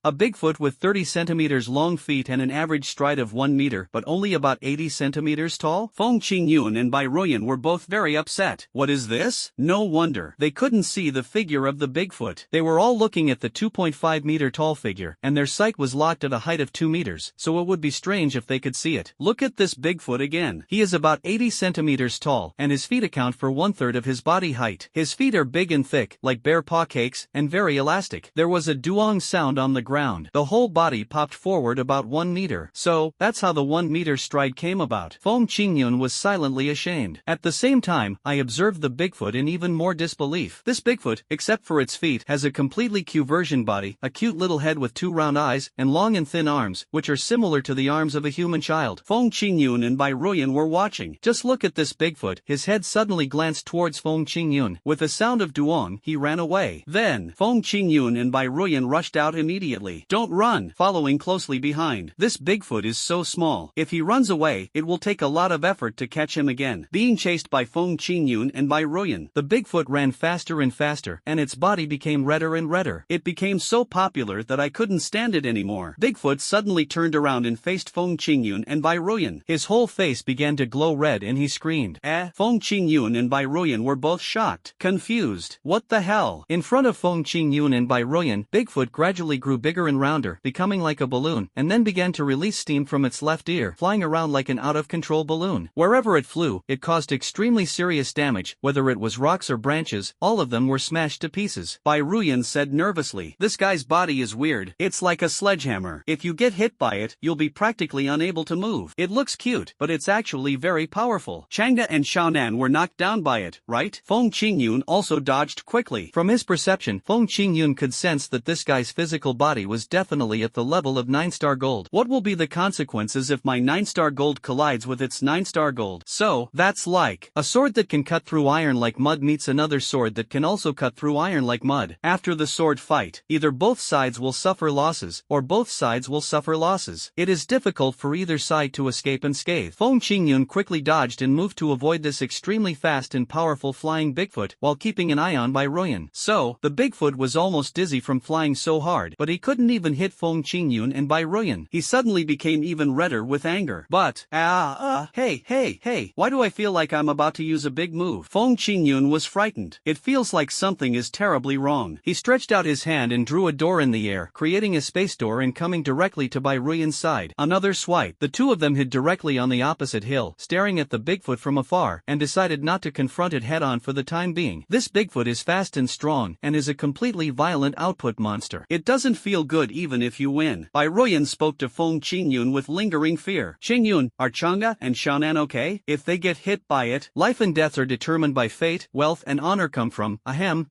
a Bigfoot with 30 centimeters long feet and an average stride of 1 meter, but only about 80 centimeters tall? Feng Qingyun and Bai Ruyan were both very upset. What is this? No wonder. They couldn't see the figure of the Bigfoot. They were all looking at the 2.5 meter tall figure, and their sight was locked at a height of 2 meters, so it would be strange if they could see it. Look at this Bigfoot again. He is about 80 centimeters tall, and his feet account for 1/3 of his body height. His feet are big and thick, like bear paw cakes, and very elastic. There was a duong sound on the ground. The whole body popped forward about 1 meter. So, that's how the 1 meter stride came about. Feng Qingyun was silently ashamed. At the same time, I observed the Bigfoot in even more disbelief. This Bigfoot, except for its feet, has a completely Q-version body, a cute little head with 2 round eyes, and long and thin arms, which are similar to the arms of a human child. Feng Qingyun and Bai Ruyan were watching. Just look at this Bigfoot. His head suddenly glanced towards Feng Qingyun. With a sound of duong, he ran away. Then, Feng Qingyun and Bai Ruyan rushed out immediately. Don't run, following closely behind. This Bigfoot is so small. If he runs away, it will take a lot of effort to catch him again. Being chased by Feng Qingyun and Bai Ruyan, the Bigfoot ran faster and faster, and its body became redder and redder. It became so popular that I couldn't stand it anymore. Bigfoot suddenly turned around and faced Feng Qingyun and Bai Ruyan. His whole face began to glow red and he screamed. Feng Qingyun and Bai Ruyan were both shocked, confused. What the hell? In front of Feng Qingyun and Bai Ruyan, Bigfoot gradually grew bigger and rounder, becoming like a balloon, and then began to release steam from its left ear, flying around like an out-of-control balloon. Wherever it flew, it caused extremely serious damage, whether it was rocks or branches, all of them were smashed to pieces. Bai Ruyan said nervously. This guy's body is weird. It's like a sledgehammer. If you get hit by it, you'll be practically unable to move. It looks cute, but it's actually very powerful. Changda and Xiaonan were knocked down by it, right? Feng Qingyun also dodged quickly. From his perception, Feng Qingyun could sense that this guy's physical body was definitely at the level of 9-star gold. What will be the consequences if my 9-star gold collides with its 9-star gold? So, that's like a sword that can cut through iron like mud meets another sword that can also cut through iron like mud. After the sword fight, either both sides will suffer losses, or both sides will suffer losses. It is difficult for either side to escape unscathed. Feng Qingyun quickly dodged and moved to avoid this extremely fast and powerful flying Bigfoot while keeping an eye on by Ruyan. So, the Bigfoot was almost dizzy from flying so hard, but he couldn't even hit Feng Qingyun and by Ruyan. He suddenly became even redder with anger. But, hey, why do I feel like I'm about to use a big move? Feng Qingyun was frightened. It feels like something is terribly wrong. He stretched out his hand and drew a door in the air, creating a space door and coming directly to Bai Ruyan's side. Another swipe. The two of them hid directly on the opposite hill, staring at the Bigfoot from afar, and decided not to confront it head-on for the time being. This Bigfoot is fast and strong, and is a completely violent output monster. It doesn't feel good even if you win. Bai Ruyan spoke to Feng Qingyun with lingering fear. Qingyun, are Chang'e and Xiaonan okay? If they get hit by it, life and death are determined by fate, wealth and honor come from,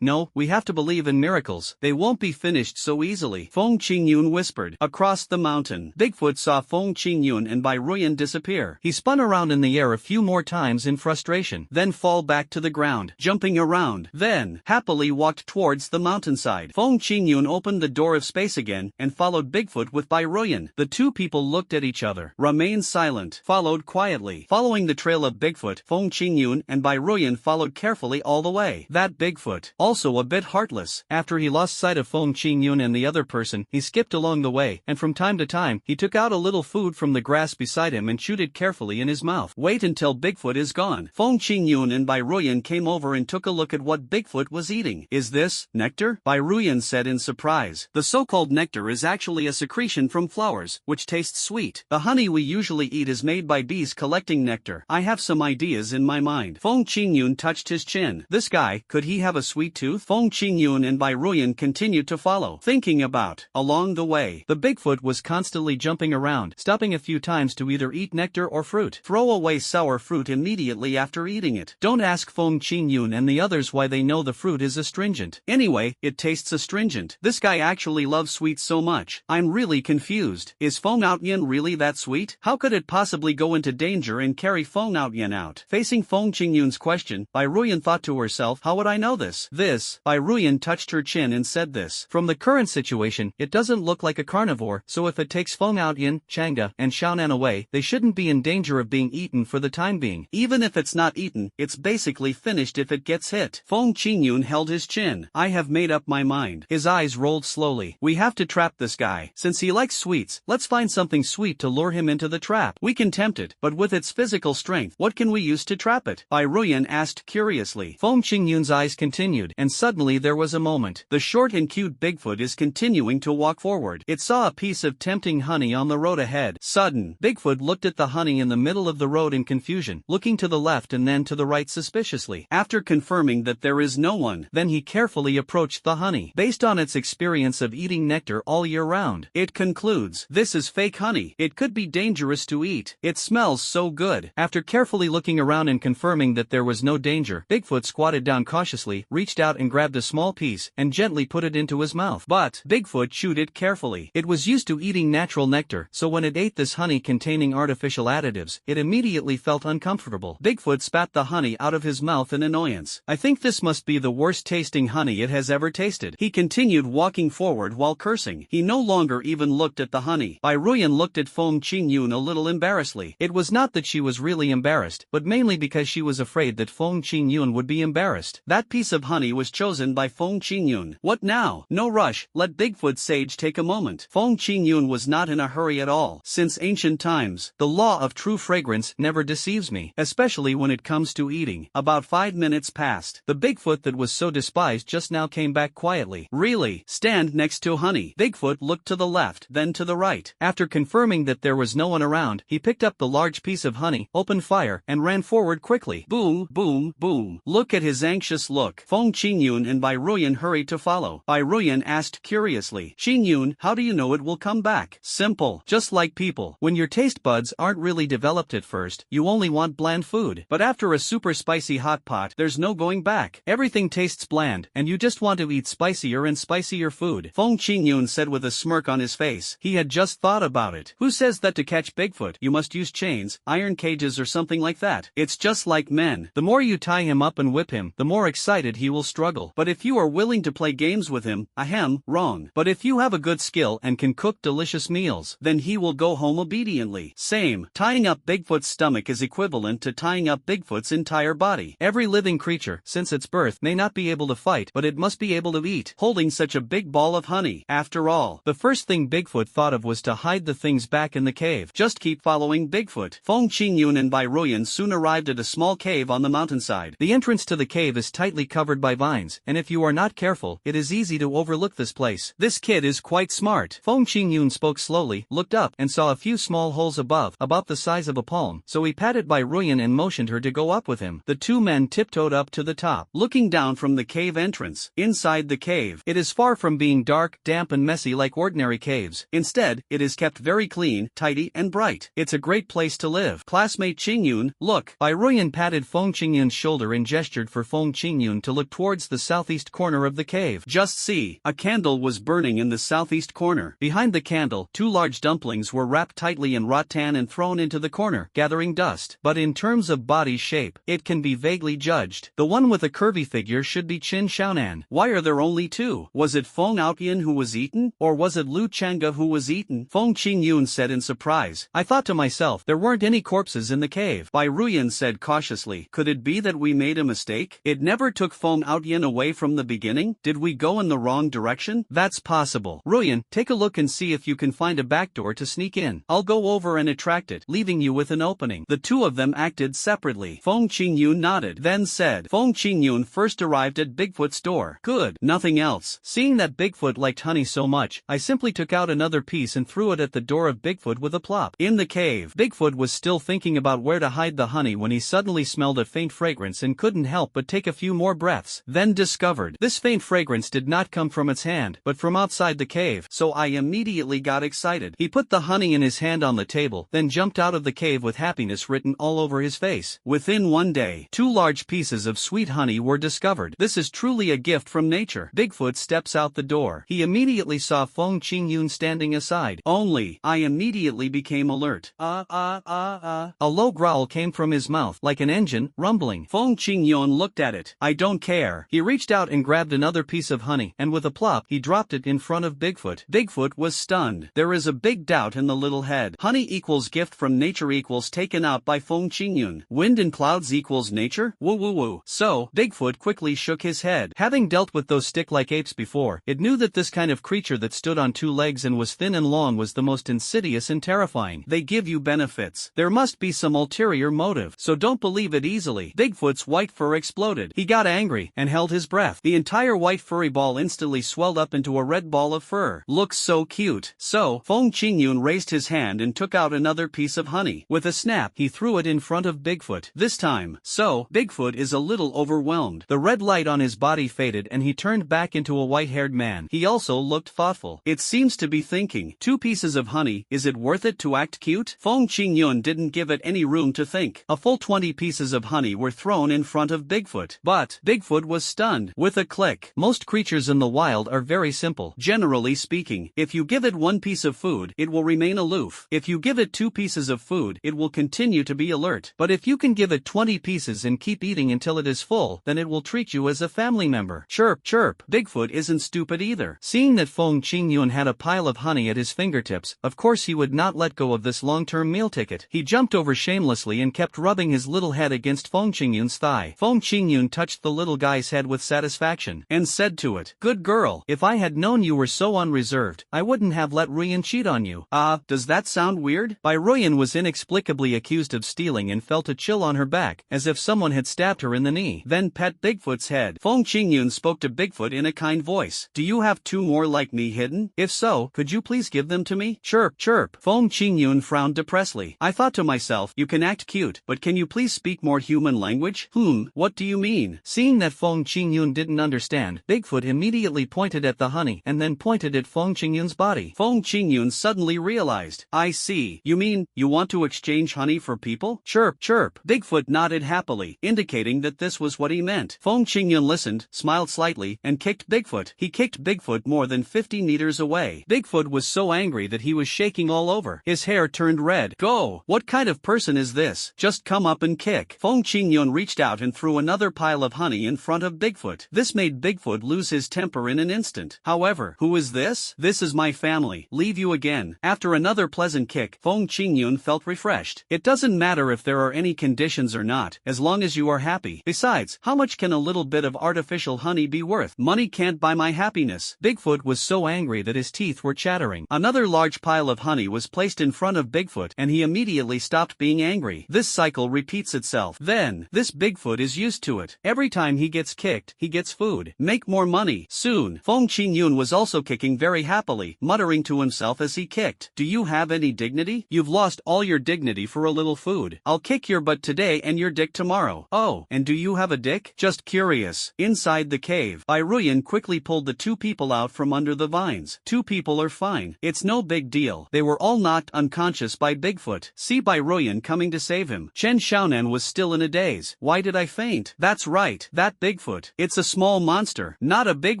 no, we have to believe in miracles. They won't be finished so easily. Feng Qingyun whispered. Across the mountain, Bigfoot saw Feng Qingyun and Bai Ruyan disappear. He spun around in the air a few more times in frustration, then fall back to the ground, jumping around, then happily walked towards the mountainside. Feng Qingyun opened the door of space again and followed Bigfoot with Bai Ruyan. The two people looked at each other, remained silent, followed quietly. Following the trail of Bigfoot, Feng Qingyun and Bai Ruyan followed carefully all the way. That Bigfoot, also a bit heartless. After he lost sight of Feng Qingyun and the other person, he skipped along the way, and from time to time, he took out a little food from the grass beside him and chewed it carefully in his mouth. Wait until Bigfoot is gone. Feng Qingyun and Bai Ruyan came over and took a look at what Bigfoot was eating. Is this nectar? Bai Ruyan said in surprise. The so-called nectar is actually a secretion from flowers, which tastes sweet. The honey we usually eat is made by bees collecting nectar. I have some ideas in my mind. Feng Qingyun touched his chin. This guy, could he have a sweet tooth? Feng Qingyun and Bai Ruyan continued to follow, thinking about. Along the way, the Bigfoot was constantly jumping around, stopping a few times to either eat nectar or fruit. Throw away sour fruit immediately after eating it. Don't ask Feng Qingyun and the others why they know the fruit is astringent. Anyway, it tastes astringent. This guy actually loves sweets so much. I'm really confused. Is Feng Outyan really that sweet? How could it possibly go into danger and carry Feng Outyan out? Facing Feng Qingyun's question, Bai Ruyan thought to herself, how would I know this? Bai Ruyan touched her chin and said this. From the current situation, it doesn't look like a carnivore, so if it takes Feng Outyan, Chang'e, and Xiaonan away, they shouldn't be in danger of being eaten for the time being. Even if it's not eaten, it's basically finished if it gets hit. Feng Qingyun held his chin. I have made up my mind. His eyes rolled slowly. We have to trap this guy. Since he likes sweets, let's find something sweet to lure him into the trap. We can tempt it, but with its physical strength, what can we use to trap it? Bai Ruyan asked curiously. Feng Qingyun's eyes continued, and suddenly there was a moment. The short and cute Bigfoot is continuing to walk forward. It saw a piece of tempting honey on the road ahead. Sudden, Bigfoot looked at the honey in the middle of the road in confusion, looking to the left and then to the right suspiciously. After confirming that there is no one, then he carefully approached the honey. Based on its experience of eating nectar all year round, it concludes, this is fake honey. It could be dangerous to eat. It smells so good. After carefully looking around and confirming that there was no danger, Bigfoot squatted down cautiously, reached out and grabbed a small piece, and gently put it into his mouth. But Bigfoot chewed it carefully. It was used to eating natural nectar, so when it ate this honey containing artificial additives, it immediately felt uncomfortable. Bigfoot spat the honey out of his mouth in annoyance. I think this must be the worst tasting honey it has ever tasted. He continued walking forward while cursing. He no longer even looked at the honey. Bai Ruyan looked at Feng Qingyun a little embarrassedly. It was not that she was really embarrassed, but mainly because she was afraid that Feng Qingyun would be embarrassed. That piece of honey was chosen by Feng Qingyun. What now? No rush, let Bigfoot sage take a moment. Feng Qingyun was not in a hurry at all. Since ancient times, the law of true fragrance never deceives me, especially when it comes to eating. About 5 minutes passed. The Bigfoot that was so despised just now came back quietly. Really? Stand next to honey. Bigfoot looked to the left, then to the right. After confirming that there was no one around, he picked up the large piece of honey, opened fire, and ran forward quickly. Boom, boom, boom. Look at his anxious look. Feng Qingyun and Bai Ruyan hurried to follow. Bai Ruyan asked curiously, Qing Yun, how do you know it will come back? Simple. Just like people. When your taste buds aren't really developed at first, you only want bland food. But after a super spicy hot pot, there's no going back. Everything tastes bland, and you just want to eat spicier and spicier food. Feng Qingyun said with a smirk on his face. He had just thought about it. Who says that to catch Bigfoot, you must use chains, iron cages or something like that? It's just like men. The more you tie him up and whip him, the more excited he will struggle. But if you are willing to play games with him, ahem, wrong. But if you have a good skill and can cook delicious meals, then he will go home obediently. Same. Tying up Bigfoot's stomach is equivalent to tying up Bigfoot's entire body. Every living creature, since its birth, may not be able to fight, but it must be able to eat, holding such a big ball of honey. After all, the first thing Bigfoot thought of was to hide the things back in the cave. Just keep following Bigfoot. Feng Qingyun and Bai Ruyan soon arrived at a small cave on the mountainside. The entrance to the cave is tightly covered by vines, and if you are not careful, it is easy to overlook this place. This kid is quite smart. Feng Qingyun spoke slowly, looked up, and saw a few small holes above, about the size of a palm, so he patted Bai Ruyan and motioned her to go up with him. The two men tiptoed up to the top, looking down from the cave entrance. Inside the cave, it is far from being dark, damp and messy like ordinary caves. Instead, it is kept very clean, tidy and bright. It's a great place to live. Classmate Qingyun, look. Bai Ruyan patted Feng Qingyun's shoulder and gestured for Feng Qingyun to look towards the southeast corner of the cave. Just see. A candle was burning in the southeast corner. Behind the candle, two large dumplings were wrapped tightly in rattan and thrown into the corner, gathering dust. But in terms of body shape, it can be vaguely judged. The one with a curvy figure should be Qin Xiaonan. Why are there only two? Was it Feng Outyin who was eaten? Or was it Lu Chang'e who was eaten? Feng Qingyun said in surprise. I thought to myself, there weren't any corpses in the cave. Bai Ruyan said cautiously, could it be that we made a mistake? It never took Feng Outyin away from the beginning? Did we go in the wrong direction? That's possible. Ruyan, take a look and see if you can find a back door to sneak in. I'll go over and attract it, leaving you with an opening. The two of them acted separately. Feng Qingyun nodded, then said, Feng Qingyun first arrived at Bigfoot's door. Good. Nothing else. Seeing that Bigfoot liked honey so much, I simply took out another piece and threw it at the door of Bigfoot with a plop. In the cave, Bigfoot was still thinking about where to hide the honey when he suddenly smelled a faint fragrance and couldn't help but take a few more breaths, then discovered this faint fragrance did not come from its hand, but from outside the cave, so I immediately got excited. He put the honey in his hand on the table, then jumped out of the cave with happiness written all over his face. Within one day, 2 large pieces of sweet honey were discovered. This is truly a gift from nature. Bigfoot steps out the door. He immediately saw Feng Qingyun standing aside. Only, I immediately became alert. A low growl came from his mouth, like an engine, rumbling. Feng Qingyun looked at it. I don't care. He reached out and grabbed another piece of honey, and with a plop, he dropped it in front of Bigfoot. Bigfoot was stunned. There is a big doubt in the little head. Honey equals gift from nature equals taken out by Feng Qingyun. Wind and clouds equals nature? Woo woo woo. So, Bigfoot quickly shook his head. Having dealt with those stick-like apes before, it knew that this kind of creature that stood on 2 legs and was thin and long was the most insidious and terrifying. They give you benefits. There must be some ulterior motive, so don't believe it easily. Bigfoot's white fur exploded. He got angry and held his breath. The entire white furry ball instantly swelled up into a red ball of fur. Looks so cute. So, Feng Qingyun raised his hand and took out another piece of honey. With a snap, he threw it in front of Bigfoot. This time, Bigfoot is a little overwhelmed. The red light on his body faded and he turned back into a white-haired man. He also looked thoughtful. It seems to be thinking, 2 pieces of honey, is it worth it to act cute? Feng Qingyun didn't give it any room to think. A full 20 pieces of honey were thrown in front of Bigfoot. But, Bigfoot was stunned. With a click. Most creatures in the wild are very simple. Generally speaking, if you give it 1 piece of food, it will remain aloof. If you give it 2 pieces of food, it will continue to be alert. But if you can give it 20 pieces and keep eating until it is full, then it will treat you as a family member. Chirp, chirp. Bigfoot isn't stupid either. Seeing that Feng Qingyun had a pile of honey at his fingertips, of course he would not let go of this long-term meal ticket. He jumped over shamelessly and kept rubbing his little head against Feng Qingyun's thigh. Feng Qingyun touched the little guy's head with satisfaction, and said to it, good girl, if I had known you were so unreserved, I wouldn't have let Ruyan cheat on you. Does that sound weird? Bai Ruyan was inexplicably accused of stealing and felt a chill on her back, as if someone had stabbed her in the knee. Then pet Bigfoot's head. Feng Qingyun spoke to Bigfoot in a kind voice. Do you have 2 more like me hidden? If so, could you please give them to me? Chirp, chirp. Feng Qingyun frowned depressedly. I thought to myself, you can act cute, but can you please speak more human language? What do you mean? Seeing that Feng Qingyun didn't didn't understand. Bigfoot immediately pointed at the honey and then pointed at Feng Qingyun's body. Feng Qingyun suddenly realized. I see. You mean, you want to exchange honey for people? Chirp, chirp. Bigfoot nodded happily, indicating that this was what he meant. Feng Qingyun listened, smiled slightly, and kicked Bigfoot. He kicked Bigfoot more than 50 meters away. Bigfoot was so angry that he was shaking all over. His hair turned red. Go! What kind of person is this? Just come up and kick. Feng Qingyun reached out and threw another pile of honey in front of Bigfoot. This made Bigfoot lose his temper in an instant. However, who is this? This is my family. Leave you again. After another pleasant kick, Feng Qingyun felt refreshed. It doesn't matter if there are any conditions or not, as long as you are happy. Besides, how much can a little bit of artificial honey be worth? Money can't buy my happiness. Bigfoot was so angry that his teeth were chattering. Another large pile of honey was placed in front of Bigfoot and he immediately stopped being angry. This cycle repeats itself. Then, this Bigfoot is used to it. Every time he gets kicked, he gets food. Make more money. Soon, Feng Qingyun was also kicking very happily, muttering to himself as he kicked. Do you have any dignity? You've lost all your dignity for a little food. I'll kick your butt today and your dick tomorrow. Oh, and do you have a dick? Just curious. Inside the cave, Ruyan quickly pulled the two people out from under the vines. Two people are fine. It's no big deal. They were all knocked unconscious by Bigfoot. See Ruyan coming to save him. Chen Xiaonan was still in a daze. Why did I faint? That's right, that Bigfoot. It's a small monster, not a big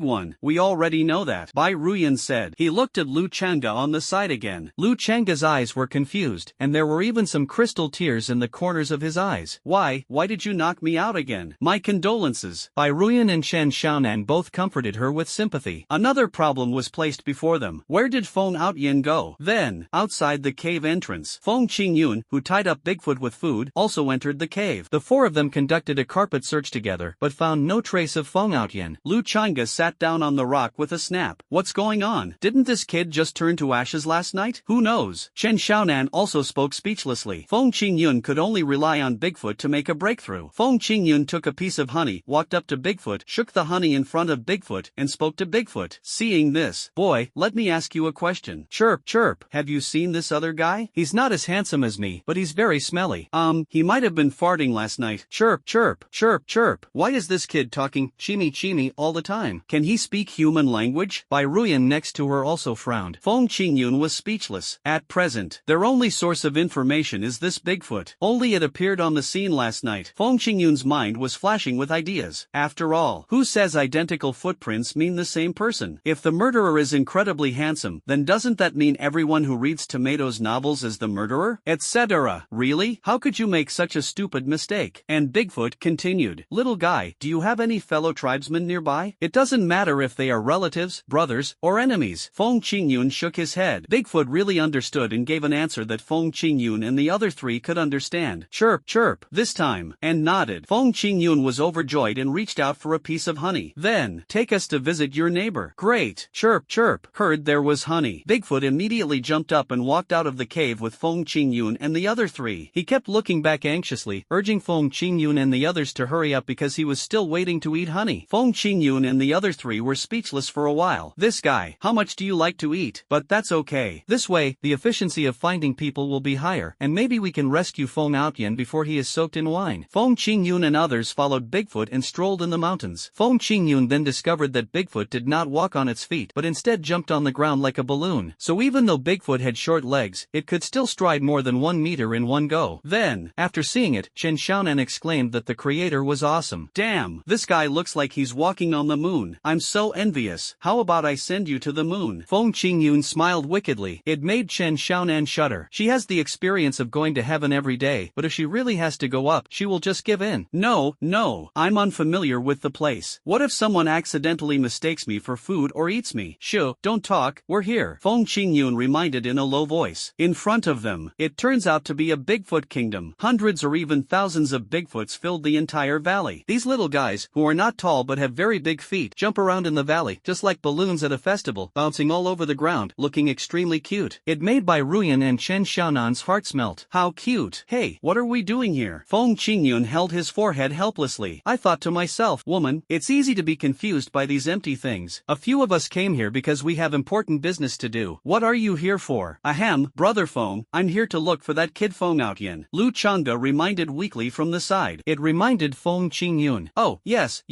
one. We already know that. Ruyan said. He looked at Lu Changa on the side again. Lu Changa's eyes were confused, and there were even some crystal tears in the corners of his eyes. Why did you knock me out again? My condolences. Ruyan and Chen Xiaonan both comforted her with sympathy. Another problem was placed before them. Where did Feng Outyin go? Then, outside the cave entrance, Feng Qingyun, who tied up Bigfoot with food, also entered the cave. The four of them conducted a carpet search together, but found no trace of Feng Outyin. Lu Changa sat down on the rock with a snap. What's going on? Didn't this kid just turn to ashes last night? Who knows? Chen Xiaonan also spoke speechlessly. Feng Qingyun could only rely on Bigfoot to make a breakthrough. Feng Qingyun took a piece of honey, walked up to Bigfoot, shook the honey in front of Bigfoot, and spoke to Bigfoot. Seeing this, boy, let me ask you a question. Chirp, chirp. Have you seen this other guy? He's not as handsome as me, but he's very smelly. He might have been farting last night. Chirp, chirp, chirp, chirp. Why is this kid talking chimmy chimmy all the time? Can he speak human language? Ruyan next to her also frowned. Feng Qingyun was speechless. At present, their only source of information is this Bigfoot. Only it appeared on the scene last night. Feng Qingyun's mind was flashing with ideas. After all, who says identical footprints mean the same person? If the murderer is incredibly handsome, then doesn't that mean everyone who reads Tomatoes novels is the murderer? Etc. Really? How could you make such a stupid mistake? And Bigfoot continued. Little guy, do you have any fellow tribesmen nearby? It doesn't matter if they are relatives, brothers, or enemies. Feng Qingyun shook his head. Bigfoot really understood and gave an answer that Feng Qingyun and the other three could understand. Chirp, chirp, this time, and nodded. Feng Qingyun was overjoyed and reached out for a piece of honey. Then, take us to visit your neighbor. Great. Chirp, chirp. Heard there was honey. Bigfoot immediately jumped up and walked out of the cave with Feng Qingyun and the other three. He kept looking back anxiously, urging Feng Qingyun and the others to hurry up because he was still waiting to eat honey. Feng Qingyun and the other three were speechless for a while. This guy, how much do you like to eat? But that's okay. This way, the efficiency of finding people will be higher, and maybe we can rescue Feng Outyin before he is soaked in wine. Feng Qingyun and others followed Bigfoot and strolled in the mountains. Feng Qingyun then discovered that Bigfoot did not walk on its feet but instead jumped on the ground like a balloon. So even though Bigfoot had short legs, it could still stride more than 1 meter in one go. Then, after seeing it, Chen Xiaonan exclaimed that the creator was awesome. Damn, this guy looks like he's walking on the moon. I'm so envious. How about I send you to the moon? Feng Qingyun smiled wickedly. It made Chen Xiaonan shudder. She has the experience of going to heaven every day, but if she really has to go up, she will just give in. No, I'm unfamiliar with the place. What if someone accidentally mistakes me for food or eats me? Shoo, don't talk, we're here. Feng Qingyun reminded in a low voice. In front of them, it turns out to be a Bigfoot kingdom. Hundreds or even thousands of Bigfoots filled the entire valley. These little guys, who are not tall but have very big feet, jump around in the valley, just like balloons at a festival, bouncing all over the ground, looking extremely cute. It made Ruyan and Chen Xiaonan's hearts melt. How cute. Hey, what are we doing here? Feng Qingyun held his forehead helplessly. I thought to myself, woman, it's easy to be confused by these empty things. A few of us came here because we have important business to do. What are you here for? Ahem, brother Feng, I'm here to look for that kid Feng Outyin. Lu Changa reminded weakly from the side. It reminded Feng Qingyun. Oh, yes,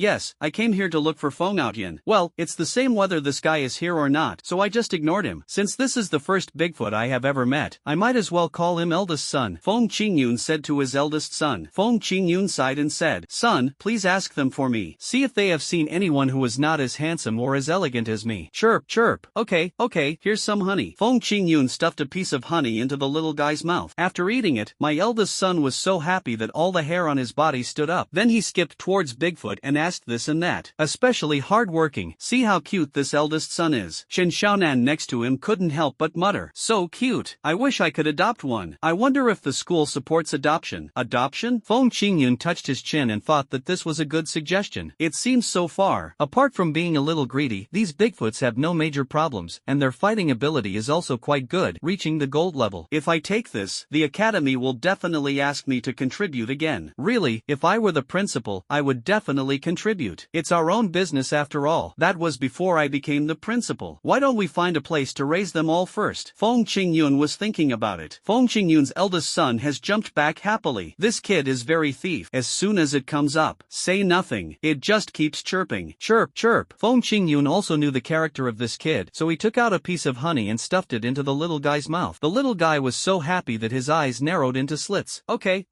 I came here to look for Feng Outyin. Well, it's the same whether this guy is here or not, so I just ignored him. Since this is the first Bigfoot I have ever met, I might as well call him eldest son, Feng Qingyun said to his eldest son. Feng Qingyun sighed and said, Son, please ask them for me. See if they have seen anyone who is not as handsome or as elegant as me. Chirp, chirp. Okay, here's some honey. Feng Qingyun stuffed a piece of honey into the little guy's mouth. After eating it, my eldest son was so happy that all the hair on his body stood up. Then he skipped towards Bigfoot and asked this and that. Especially hard-working. See how cute this eldest son is. Shen Xiaonan next to him couldn't help but mutter. So cute. I wish I could adopt one. I wonder if the school supports adoption. Adoption? Feng Qingyun touched his chin and thought that this was a good suggestion. It seems so far. Apart from being a little greedy, these Bigfoots have no major problems, and their fighting ability is also quite good, reaching the gold level. If I take this, the academy will definitely ask me to contribute again. Really, if I were the principal, I would definitely contribute. It's our own business after all. That was before I became the principal. Why don't we find a place to raise them all first? Feng Qingyun was thinking about it. Feng Qingyun's eldest son has jumped back happily. This kid is very thief. As soon as it comes up, say nothing. It just keeps chirping. Chirp, chirp. Feng Qingyun also knew the character of this kid, so he took out a piece of honey and stuffed it into the little guy's mouth. The little guy was so happy that his eyes narrowed into slits. Okay,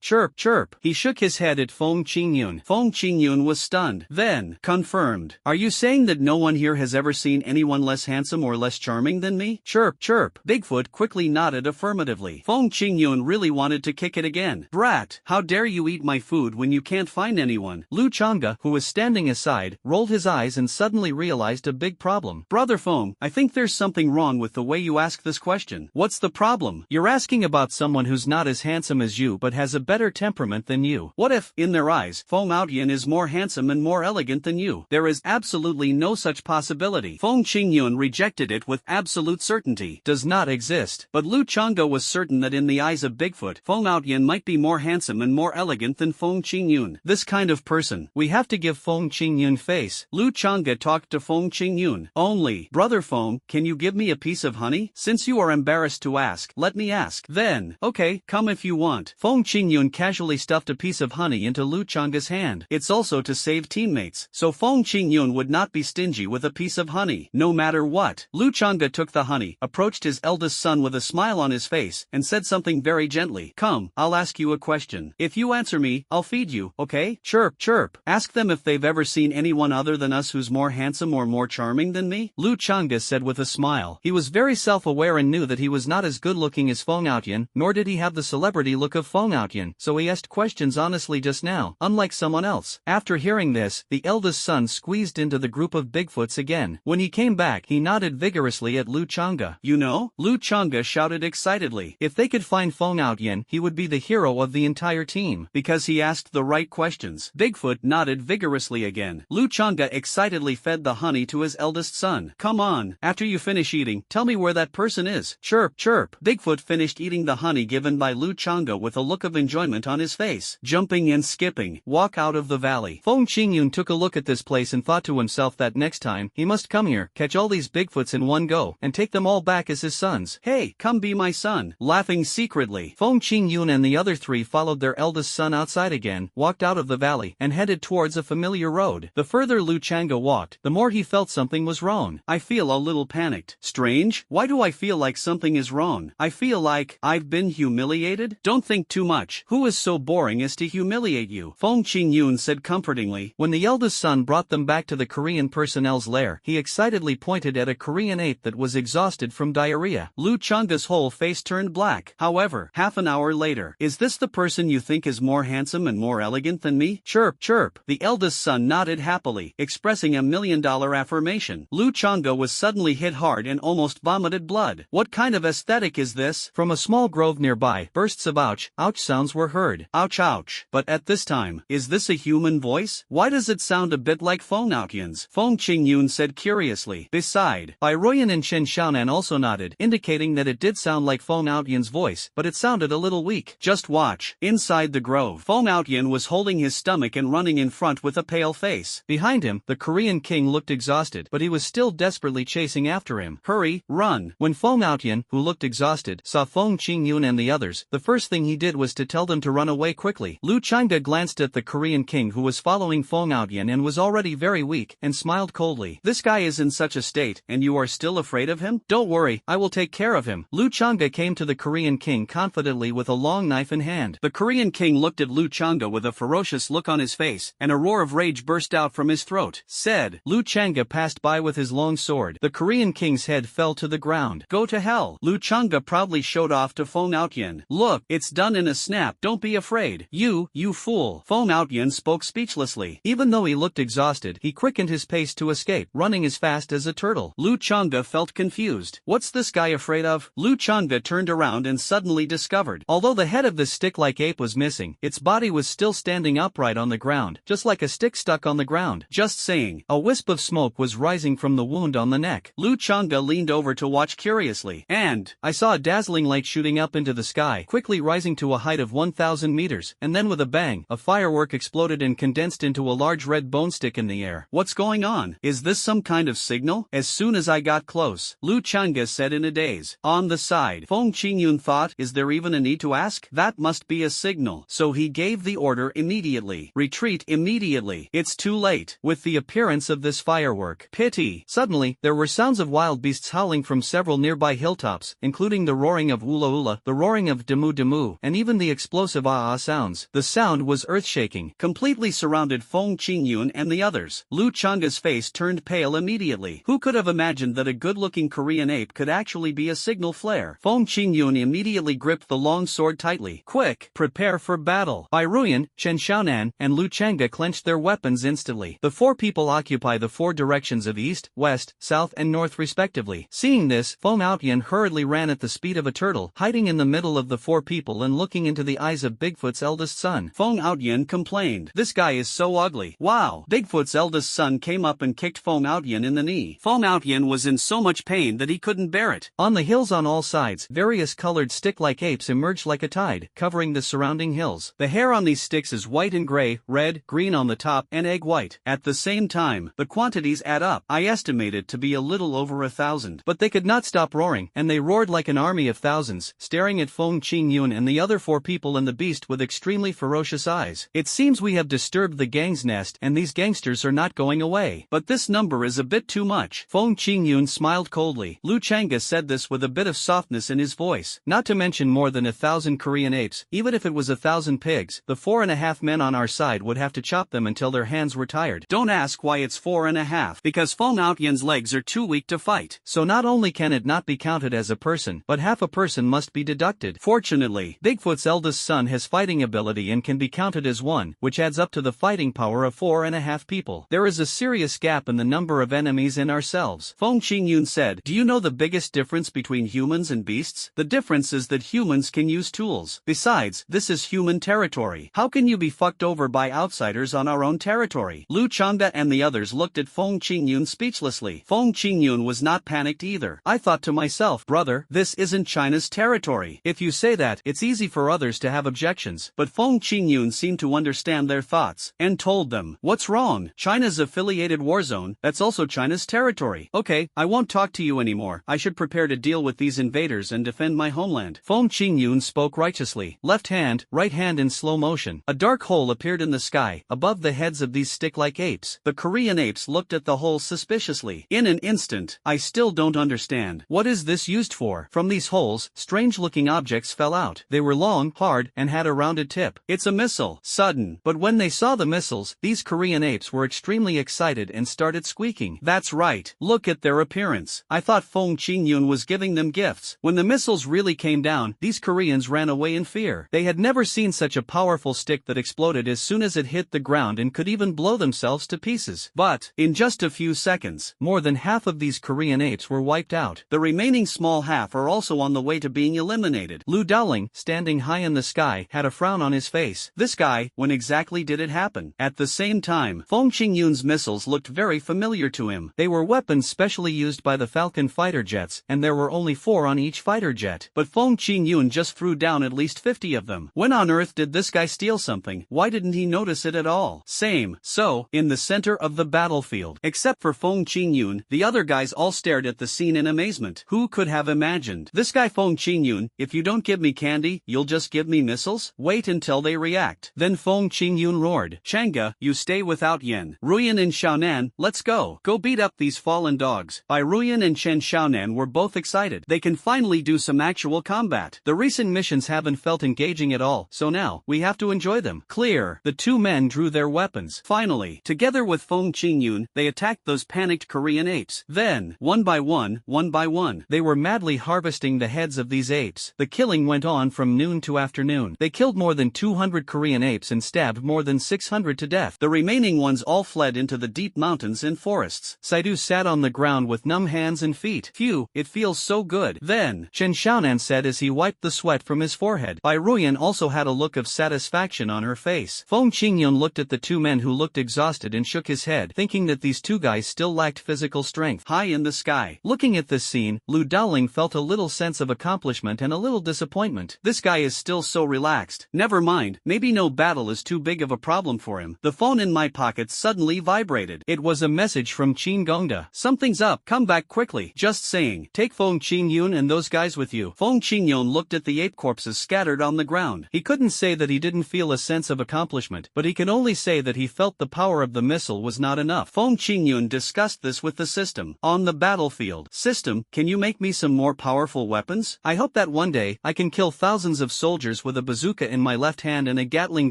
chirp, chirp. He shook his head at Feng Qingyun. Feng Qingyun was stunned. Then, confirmed. Are you saying that no one here has ever seen anyone less handsome or less charming than me? Chirp, chirp. Bigfoot quickly nodded affirmatively. Feng Qingyun really wanted to kick it again. Brat, how dare you eat my food when you can't find anyone? Lu Chang'e, who was standing aside, rolled his eyes and suddenly realized a big problem. Brother Feng, I think there's something wrong with the way you ask this question. What's the problem? You're asking about someone who's not as handsome as you but has a better temperament than you. What if, in their eyes, Feng Outyin is more handsome and more elegant than you? There is absolutely no such possibility. Feng Qingyun rejected it with absolute certainty. Does not exist. But Lu Chang'e was certain that in the eyes of Bigfoot, Feng Outyin might be more handsome and more elegant than Feng Qingyun. This kind of person, we have to give Feng Qingyun face. Lu Chang'e talked to Feng Qingyun. Only, Brother Feng, can you give me a piece of honey? Since you are embarrassed to ask, let me ask. Then, okay, come if you want. Feng Qingyun casually stuffed a piece of honey into Lu Chang'e's hand. It's also to save teammates, so Feng Qingyun would not be stingy with a piece of honey, no matter what. Lu Chang'e took the honey, approached his eldest son with a smile on his face, and said something very gently. Come, I'll ask you a question. If you answer me, I'll feed you, okay? Chirp, chirp. Ask them if they've ever seen anyone other than us who's more handsome or more charming than me? Lu Chang'e said with a smile. He was very self-aware and knew that he was not as good-looking as Feng Outyin, nor did he have the celebrity look of Feng Outyin, so he asked questions honestly just now, unlike someone else. After hearing this, the eldest son squeezed into the group of Bigfoots again. When he came back, he nodded vigorously at Lu Chang'e. You know? Lu Chang'e shouted excitedly. If they could find Feng Outyin, he would be the hero of the entire team, because he asked the right questions. Bigfoot nodded vigorously again. Lu Chang'e excitedly fed the honey to his eldest son. Come on, after you finish eating, tell me where that person is. Chirp, chirp. Bigfoot finished eating the honey given by Lu Chang'e with a look of enjoyment on his face. Jumping and skipping, walk out of the valley. Feng Qingyun took a look at this place and thought to himself that next time, he must come here, catch all these Bigfoots in one go, and take them all back as his sons. Hey, come be my son. Laughing secretly, Feng Qingyun and the other three followed their eldest son outside again, walked out of the valley, and headed towards a familiar road. The further Lu Chang'e walked, the more he felt something was wrong. I feel a little panicked. Strange? Why do I feel like something is wrong? I feel like I've been humiliated? Don't think too much. Who is so boring as to humiliate you? Feng Qingyun said comfortingly. When the eldest son brought them back to the Korean personnel's lair, he excitedly pointed at a Korean ape that was exhausted from diarrhea. Lu Chang'e's whole face turned black. However, half an hour later, is this the person you think is more handsome and more elegant than me? Chirp, chirp. The eldest son nodded happily, expressing $1 million affirmation. Lu Chang'e was suddenly hit hard and almost vomited blood. What kind of aesthetic is this? From a small grove nearby, bursts of ouch sounds were heard. Ouch, ouch. But at this time, is this a human voice? Why does it sound a bit like Feng Outyan's? Feng Qingyun said curiously. Beside, Bai Ruoyan and Shen Xiaonan also nodded, indicating that it did sound like Feng Outyan's voice, but it sounded a little weak. Just watch. Inside the grove, Feng Outyan was holding his stomach and running in front with a pale face. Behind him, the Korean king looked exhausted, but he was still desperately chasing after him. Hurry, run. When Feng Outyan, who looked exhausted, saw Feng Qingyun and the others, the first thing he did was to tell them to run away quickly. Lu Chang'e glanced at the Korean king who was following Feng Outyan and was already very weak, and smiled coldly. This guy is in such a state, and you are still afraid of him? Don't worry, I will take care of him. Lu Chang'e came to the Korean king confidently with a long knife in hand. The Korean king looked at Lu Chang'e with a ferocious look on his face, and a roar of rage burst out from his throat. Said, Lu Chang'e passed by with his long sword. The Korean king's head fell to the ground. Go to hell. Lu Chang'e proudly showed off to Feng Outyan. Look, it's done in a snap, don't be afraid. You fool. Feng Outyan spoke speechlessly. Even though he looked exhausted, he quickened his pace to escape, running as fast as a turtle. Lu Chang'e felt confused. What's this guy afraid of? Lu Chang'e turned around and suddenly discovered, although the head of the stick-like ape was missing, its body was still standing upright on the ground, just like a stick stuck on the ground. Just saying. A wisp of smoke was rising from the wound on the neck. Lu Chang'e leaned over to watch curiously, and I saw a dazzling light shooting up into the sky, quickly rising to a height of 1,000 meters, and then with a bang, a firework exploded and condensed into a large red bone stick in the air. What's going on? Is this some kind of signal? As soon as I got close, Lu Chang'e said in a daze. On the side, Feng Qingyun thought, is there even a need to ask? That must be a signal. So he gave the order immediately. Retreat immediately. It's too late. With the appearance of this firework. Pity. Suddenly, there were sounds of wild beasts howling from several nearby hilltops, including the roaring of Ula Ula, the roaring of Demu Demu, and even the explosive ah-ah sounds. The sound was earth-shaking. Completely surrounded Feng Qingyun and the others. Lu Chang'e's face turned pale immediately. Who could have imagined that a good-looking Korean ape could actually be a signal flare? Feng Qingyun immediately gripped the long sword tightly. Quick, prepare for battle. Bai Ruyan, Chen Xiaonan, and Lu Chang'e clenched their weapons instantly. The four people occupy the four directions of east, west, south and north respectively. Seeing this, Feng Outyan hurriedly ran at the speed of a turtle, hiding in the middle of the four people and looking into the eyes of Bigfoot's eldest son. Feng Outyan complained, this guy is so ugly. Wow. Bigfoot's eldest son came up and kicked Feng Outyan in the knee. Feng Outyan was in so much pain that he couldn't bear it. On the hills on all sides, various colored stick-like apes emerged like a tide, covering the surrounding hills. The hair on these sticks is white and gray, red, green on the top, and egg white. At the same time, the quantities add up. I estimate it to be a little over 1,000. But they could not stop roaring, and they roared like an army of thousands, staring at Feng Qingyun and the other four people and the beast with extremely ferocious eyes. It seems we have disturbed the gang's nest and these gangsters are not going away. But this number is a bit too much. Feng Qingyun smiled coldly. Lu Chang'e said this with a bit of softness in his voice. Not to mention more than 1,000 Korean apes. Even if it was 1,000 pigs, the 4.5 men on our side would have to chop them until their hands were tired. Don't ask why it's 4.5. Because Feng Outyan's legs are too weak to fight. So not only can it not be counted as a person, but half a person must be deducted. Fortunately, Bigfoot's eldest son has fighting ability and can be counted as one, which adds up to the fighting power of 4.5 people. There is a serious gap in the number of enemies and ourselves. Feng Qingyun said, do you know the biggest difference between humans and beasts? The difference is that humans can use tools. Besides, this is human territory. How can you be fucked over by outsiders on our own territory? Lu Chang'e and the others looked at Feng Qingyun speechlessly. Feng Qingyun was not panicked either. I thought to myself, brother, this isn't China's territory. If you say that, it's easy for others to have objections. But Feng Qingyun seemed to understand their thoughts, and told them, what's wrong? China's affiliated war zone, that's also China's territory. Okay, I won't talk to you anymore. I should prepare to deal with these invaders and defend my homeland. Feng Qingyun spoke righteously. Left hand, right hand in slow motion. A dark hole appeared in the sky, above the heads of these stick-like apes. The Korean apes looked at the hole suspiciously. In an instant, I still don't understand. What is this used for? From these holes, strange-looking objects fell out. They were long, hard, and had a rounded tip. It's a missile. Sudden. But when they saw the missiles, these Korean apes were extremely excited and started squeaking. That's right. Look at their appearance. I thought Feng Qingyun was giving them gifts. When the missiles really came down, these Koreans ran away in fear. They had never seen such a powerful stick that exploded as soon as it hit the ground and could even blow themselves to pieces. But, in just a few seconds, more than half of these Korean apes were wiped out. The remaining small half are also on the way to being eliminated. Lu Dowling, standing high in the sky, had a frown on his face. This guy, when exactly did it happen? At the same time, Feng Qingyun's missiles looked very familiar to him. They were weapons specially used by the Falcon fighter jets, and there were only 4 on each fighter jet. But Feng Qingyun just threw down at least 50 of them. When on earth did this guy steal something? Why didn't he notice it at all? Same. So, in the center of the battlefield, except for Feng Qingyun, the other guys all stared at the scene in amazement. Who could have imagined? This guy Feng Qingyun, if you don't give me candy, you'll just give me missiles? Wait until they react. Then Feng Qingyun roared. word. Chang'e, you stay without Yin. Ruyan and Xiaonan, let's go. Go beat up these fallen dogs. Bai Ruyan and Chen Xiaonan were both excited. They can finally do some actual combat. The recent missions haven't felt engaging at all, so now, we have to enjoy them. Clear. The two men drew their weapons. Finally, together with Feng Qingyun, they attacked those panicked Korean apes. Then, one by one, they were madly harvesting the heads of these apes. The killing went on from noon to afternoon. They killed more than 200 Korean apes and stabbed more than 600 to death. The remaining ones all fled into the deep mountains and forests. Saidu sat on the ground with numb hands and feet. Phew, it feels so good. Then, Chen Xiaonan said as he wiped the sweat from his forehead. Bai Ruyan also had a look of satisfaction on her face. Feng Qingyun looked at the two men who looked exhausted and shook his head, thinking that these two guys still lacked physical strength. High in the sky. Looking at this scene, Lu Daoling felt a little sense of accomplishment and a little disappointment. This guy is still so relaxed. Never mind, maybe no battle is too big of a problem for him. The phone in my pocket suddenly vibrated. It was a message from Qin Gongda. Something's up, come back quickly. Just saying. Take Feng Qingyun and those guys with you. Feng Qingyun looked at the ape corpses scattered on the ground. He couldn't say that he didn't feel a sense of accomplishment, but he can only say that he felt the power of the missile was not enough. Feng Qingyun discussed this with the system. On the battlefield. System, can you make me some more powerful weapons? I hope that one day, I can kill thousands of soldiers with a bazooka in my left hand and a Gatling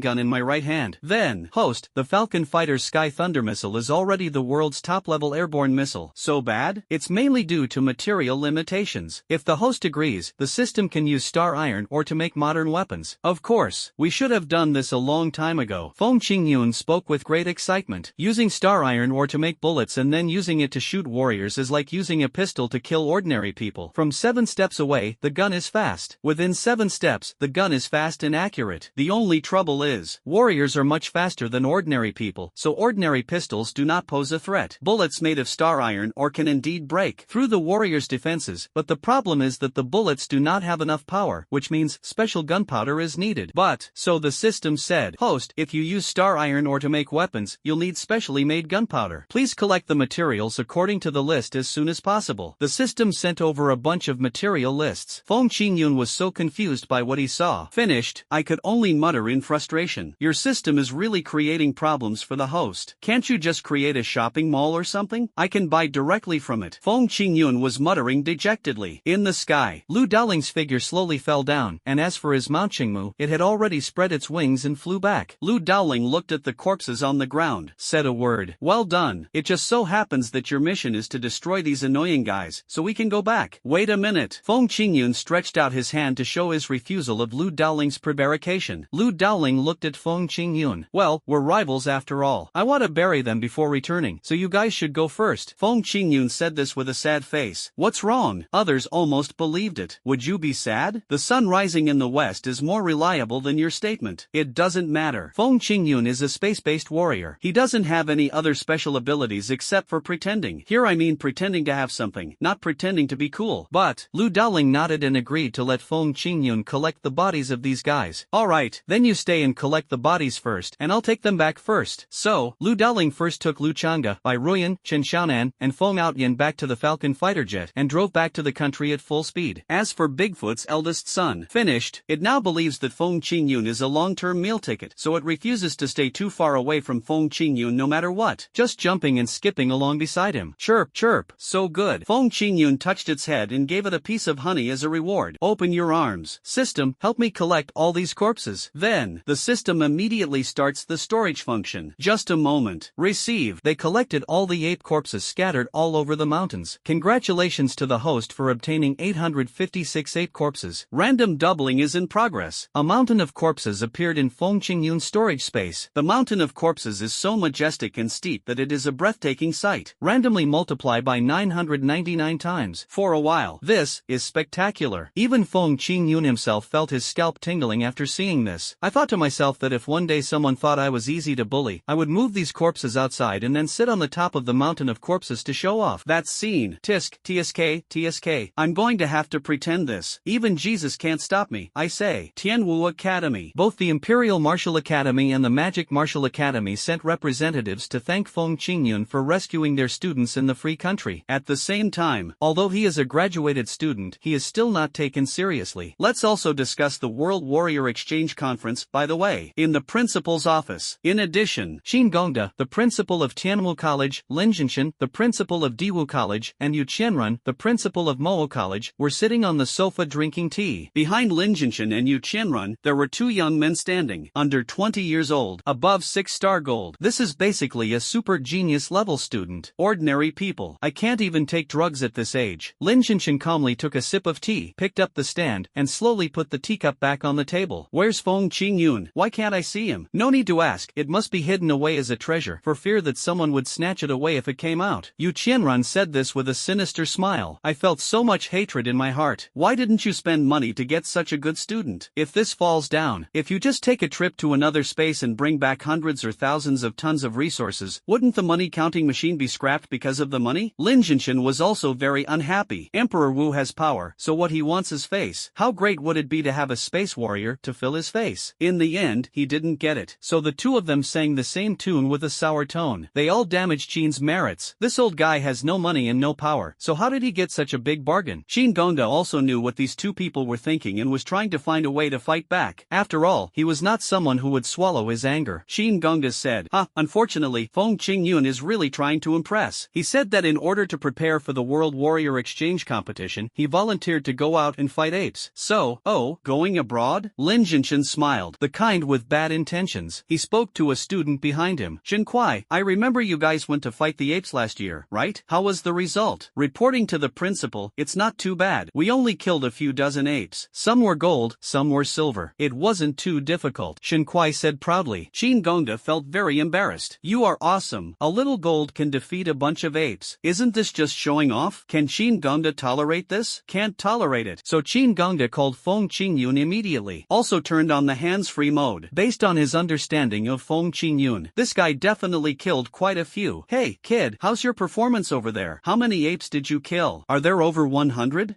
gun in my right hand. Then, host, the Falcon Fighter's Sky Thunder missile is already the world's top-level airborne missile. So bad? It's mainly due to material limitations. If the host agrees, the system can use star iron ore to make modern weapons. Of course, we should have done this a long time ago. Feng Qingyun spoke with great excitement. Using star iron ore to make bullets and then using it to shoot warriors is like using a pistol to kill ordinary people. From 7 steps away, the gun is fast. Within 7 steps, the gun is fast and accurate. The only trouble is, warriors are much faster than ordinary people, so ordinary pistols do not pose a threat. Bullets made of star iron ore can indeed break through the warrior's defenses, but the problem is that the bullets do not have enough power, which means special gunpowder is needed. But, so the system said, host, if you use star iron ore to make weapons, you'll need specially made gunpowder. Please collect the materials according to the list as soon as possible. The system sent over a bunch of material lists. Feng Qingyun was so confused by what he saw. Finished, I could only mutter in frustration. Your system is really creating problems for the host. Can't you just create a shopping mall or something? I can buy directly from it. Feng Qingyun was muttering dejectedly. In the sky, Lu Daoling's figure slowly fell down, and as for his Mount Qingmu, it had already spread its wings and flew back. Lu Daoling looked at the corpses on the ground, said a word. Well done. It just so happens that your mission is to destroy these annoying guys, so we can go back. Wait a minute. Feng Qingyun stretched out his hand to show his refusal of Lu Daoling's prevarication. Lu Daoling looked at Feng Qingyun. Well, we're rivals after all. I want to bury them before returning, so you guys should go first. Feng Qingyun said this with a sad face. What's wrong? Others almost believed it. Would you be sad? The sun rising in the west is more reliable than your statement. It doesn't matter. Feng Qingyun is a space-based warrior. He doesn't have any other special abilities except for pretending. Here I mean pretending to have something, not pretending to be cool. But, Lu Daoling nodded and agreed to let Feng Qingyun collect the bodies of these guys. Alright, then you stay and collect the bodies first, and I'll take them back first. So, Lu Daoling first took Lu Chang'e, Bai Ruyan, Chen Xiaonan, and Feng Outyan back to the Falcon fighter jet and drove back to the country at full speed. As for Bigfoot's eldest son, finished, it now believes that Feng Qingyun is a long-term meal ticket, so it refuses to stay too far away from Feng Qingyun no matter what, just jumping and skipping along beside him. Chirp, chirp, so good. Feng Qingyun touched its head and gave it a piece of honey as a reward. Open your arms. System, help me collect all these corpses. Then, the system immediately starts the storage function. Just a moment. Receive. They collected all the ape corpses scattered all over the mountains. Congratulations to the host for obtaining 856 ape corpses. Random doubling is in progress. A mountain of corpses appeared in Feng Qingyun's storage space. The mountain of corpses is so majestic and steep that it is a breathtaking sight. Randomly multiply by 999 times. For a while. This is spectacular. Even Feng Qingyun himself felt his scalp tingling after seeing this. I thought to myself that if one day someone thought I was easy to bully, I would move these corpses outside and then sit on the top of the mountain of corpses to show off. That scene. Tisk, TSK. I'm going to have to pretend this. Even Jesus can't stop me. I say. Tianwu Academy. Both the Imperial Martial Academy and the Magic Martial Academy sent representatives to thank Feng Qingyun for rescuing their students in the free country. At the same time, although he is a graduated student, he is still not taken seriously. Let's also discuss the World Warrior Exchange Conference, by the way. In the principal's principal's office. In addition, Qin Gongda, the principal of Tianwu College, Lin Jinshan, the principal of Diwu College, and Yu Qianrun, the principal of Mo College, were sitting on the sofa drinking tea. Behind Lin Jinshan and Yu Qianrun, there were two young men standing, under 20 years old, above 6-star gold. This is basically a super genius level student. Ordinary people. I can't even take drugs at this age. Lin Jinshan calmly took a sip of tea, picked up the stand, and slowly put the teacup back on the table. Where's Feng Qingyun? Why can't I see him? No need to ask, it must be hidden away as a treasure, for fear that someone would snatch it away if it came out. Yu Qianrun said this with a sinister smile. I felt so much hatred in my heart. Why didn't you spend money to get such a good student? If this falls down, if you just take a trip to another space and bring back hundreds or thousands of tons of resources, wouldn't the money counting machine be scrapped because of the money? Lin Jinshan was also very unhappy. Emperor Wu has power, so what he wants is face. How great would it be to have a space warrior to fill his face? In the end, he didn't get it. So the two of them sang the same tune with a sour tone. They all damaged Qin's merits. This old guy has no money and no power, so how did he get such a big bargain? Qin Gongda also knew what these two people were thinking and was trying to find a way to fight back. After all, he was not someone who would swallow his anger. Qin Gongda said, unfortunately, Feng Qingyun is really trying to impress. He said that in order to prepare for the World Warrior Exchange competition, he volunteered to go out and fight apes. So, going abroad? Lin Jinshan smiled, the kind with bad intentions. He spoke to a student behind him. Jinquai, I remember you guys went to fight the apes last year, right? How was the result? Reporting to the principal, it's not too bad. We only killed a few dozen apes. Some were gold, some were silver. It wasn't too difficult, Jinquai said proudly. Qin Gongda felt very embarrassed. You are awesome. A little gold can defeat a bunch of apes. Isn't this just showing off? Can Qin Gongda tolerate this? Can't tolerate it. So Qin Gongda called Feng Qingyun immediately. Also turned on the hands-free mode. Based on his understanding of Feng Qingyun, this guy definitely killed quite a few. Hey, kid, how's your performance over there? How many apes did you kill? Are there over 100?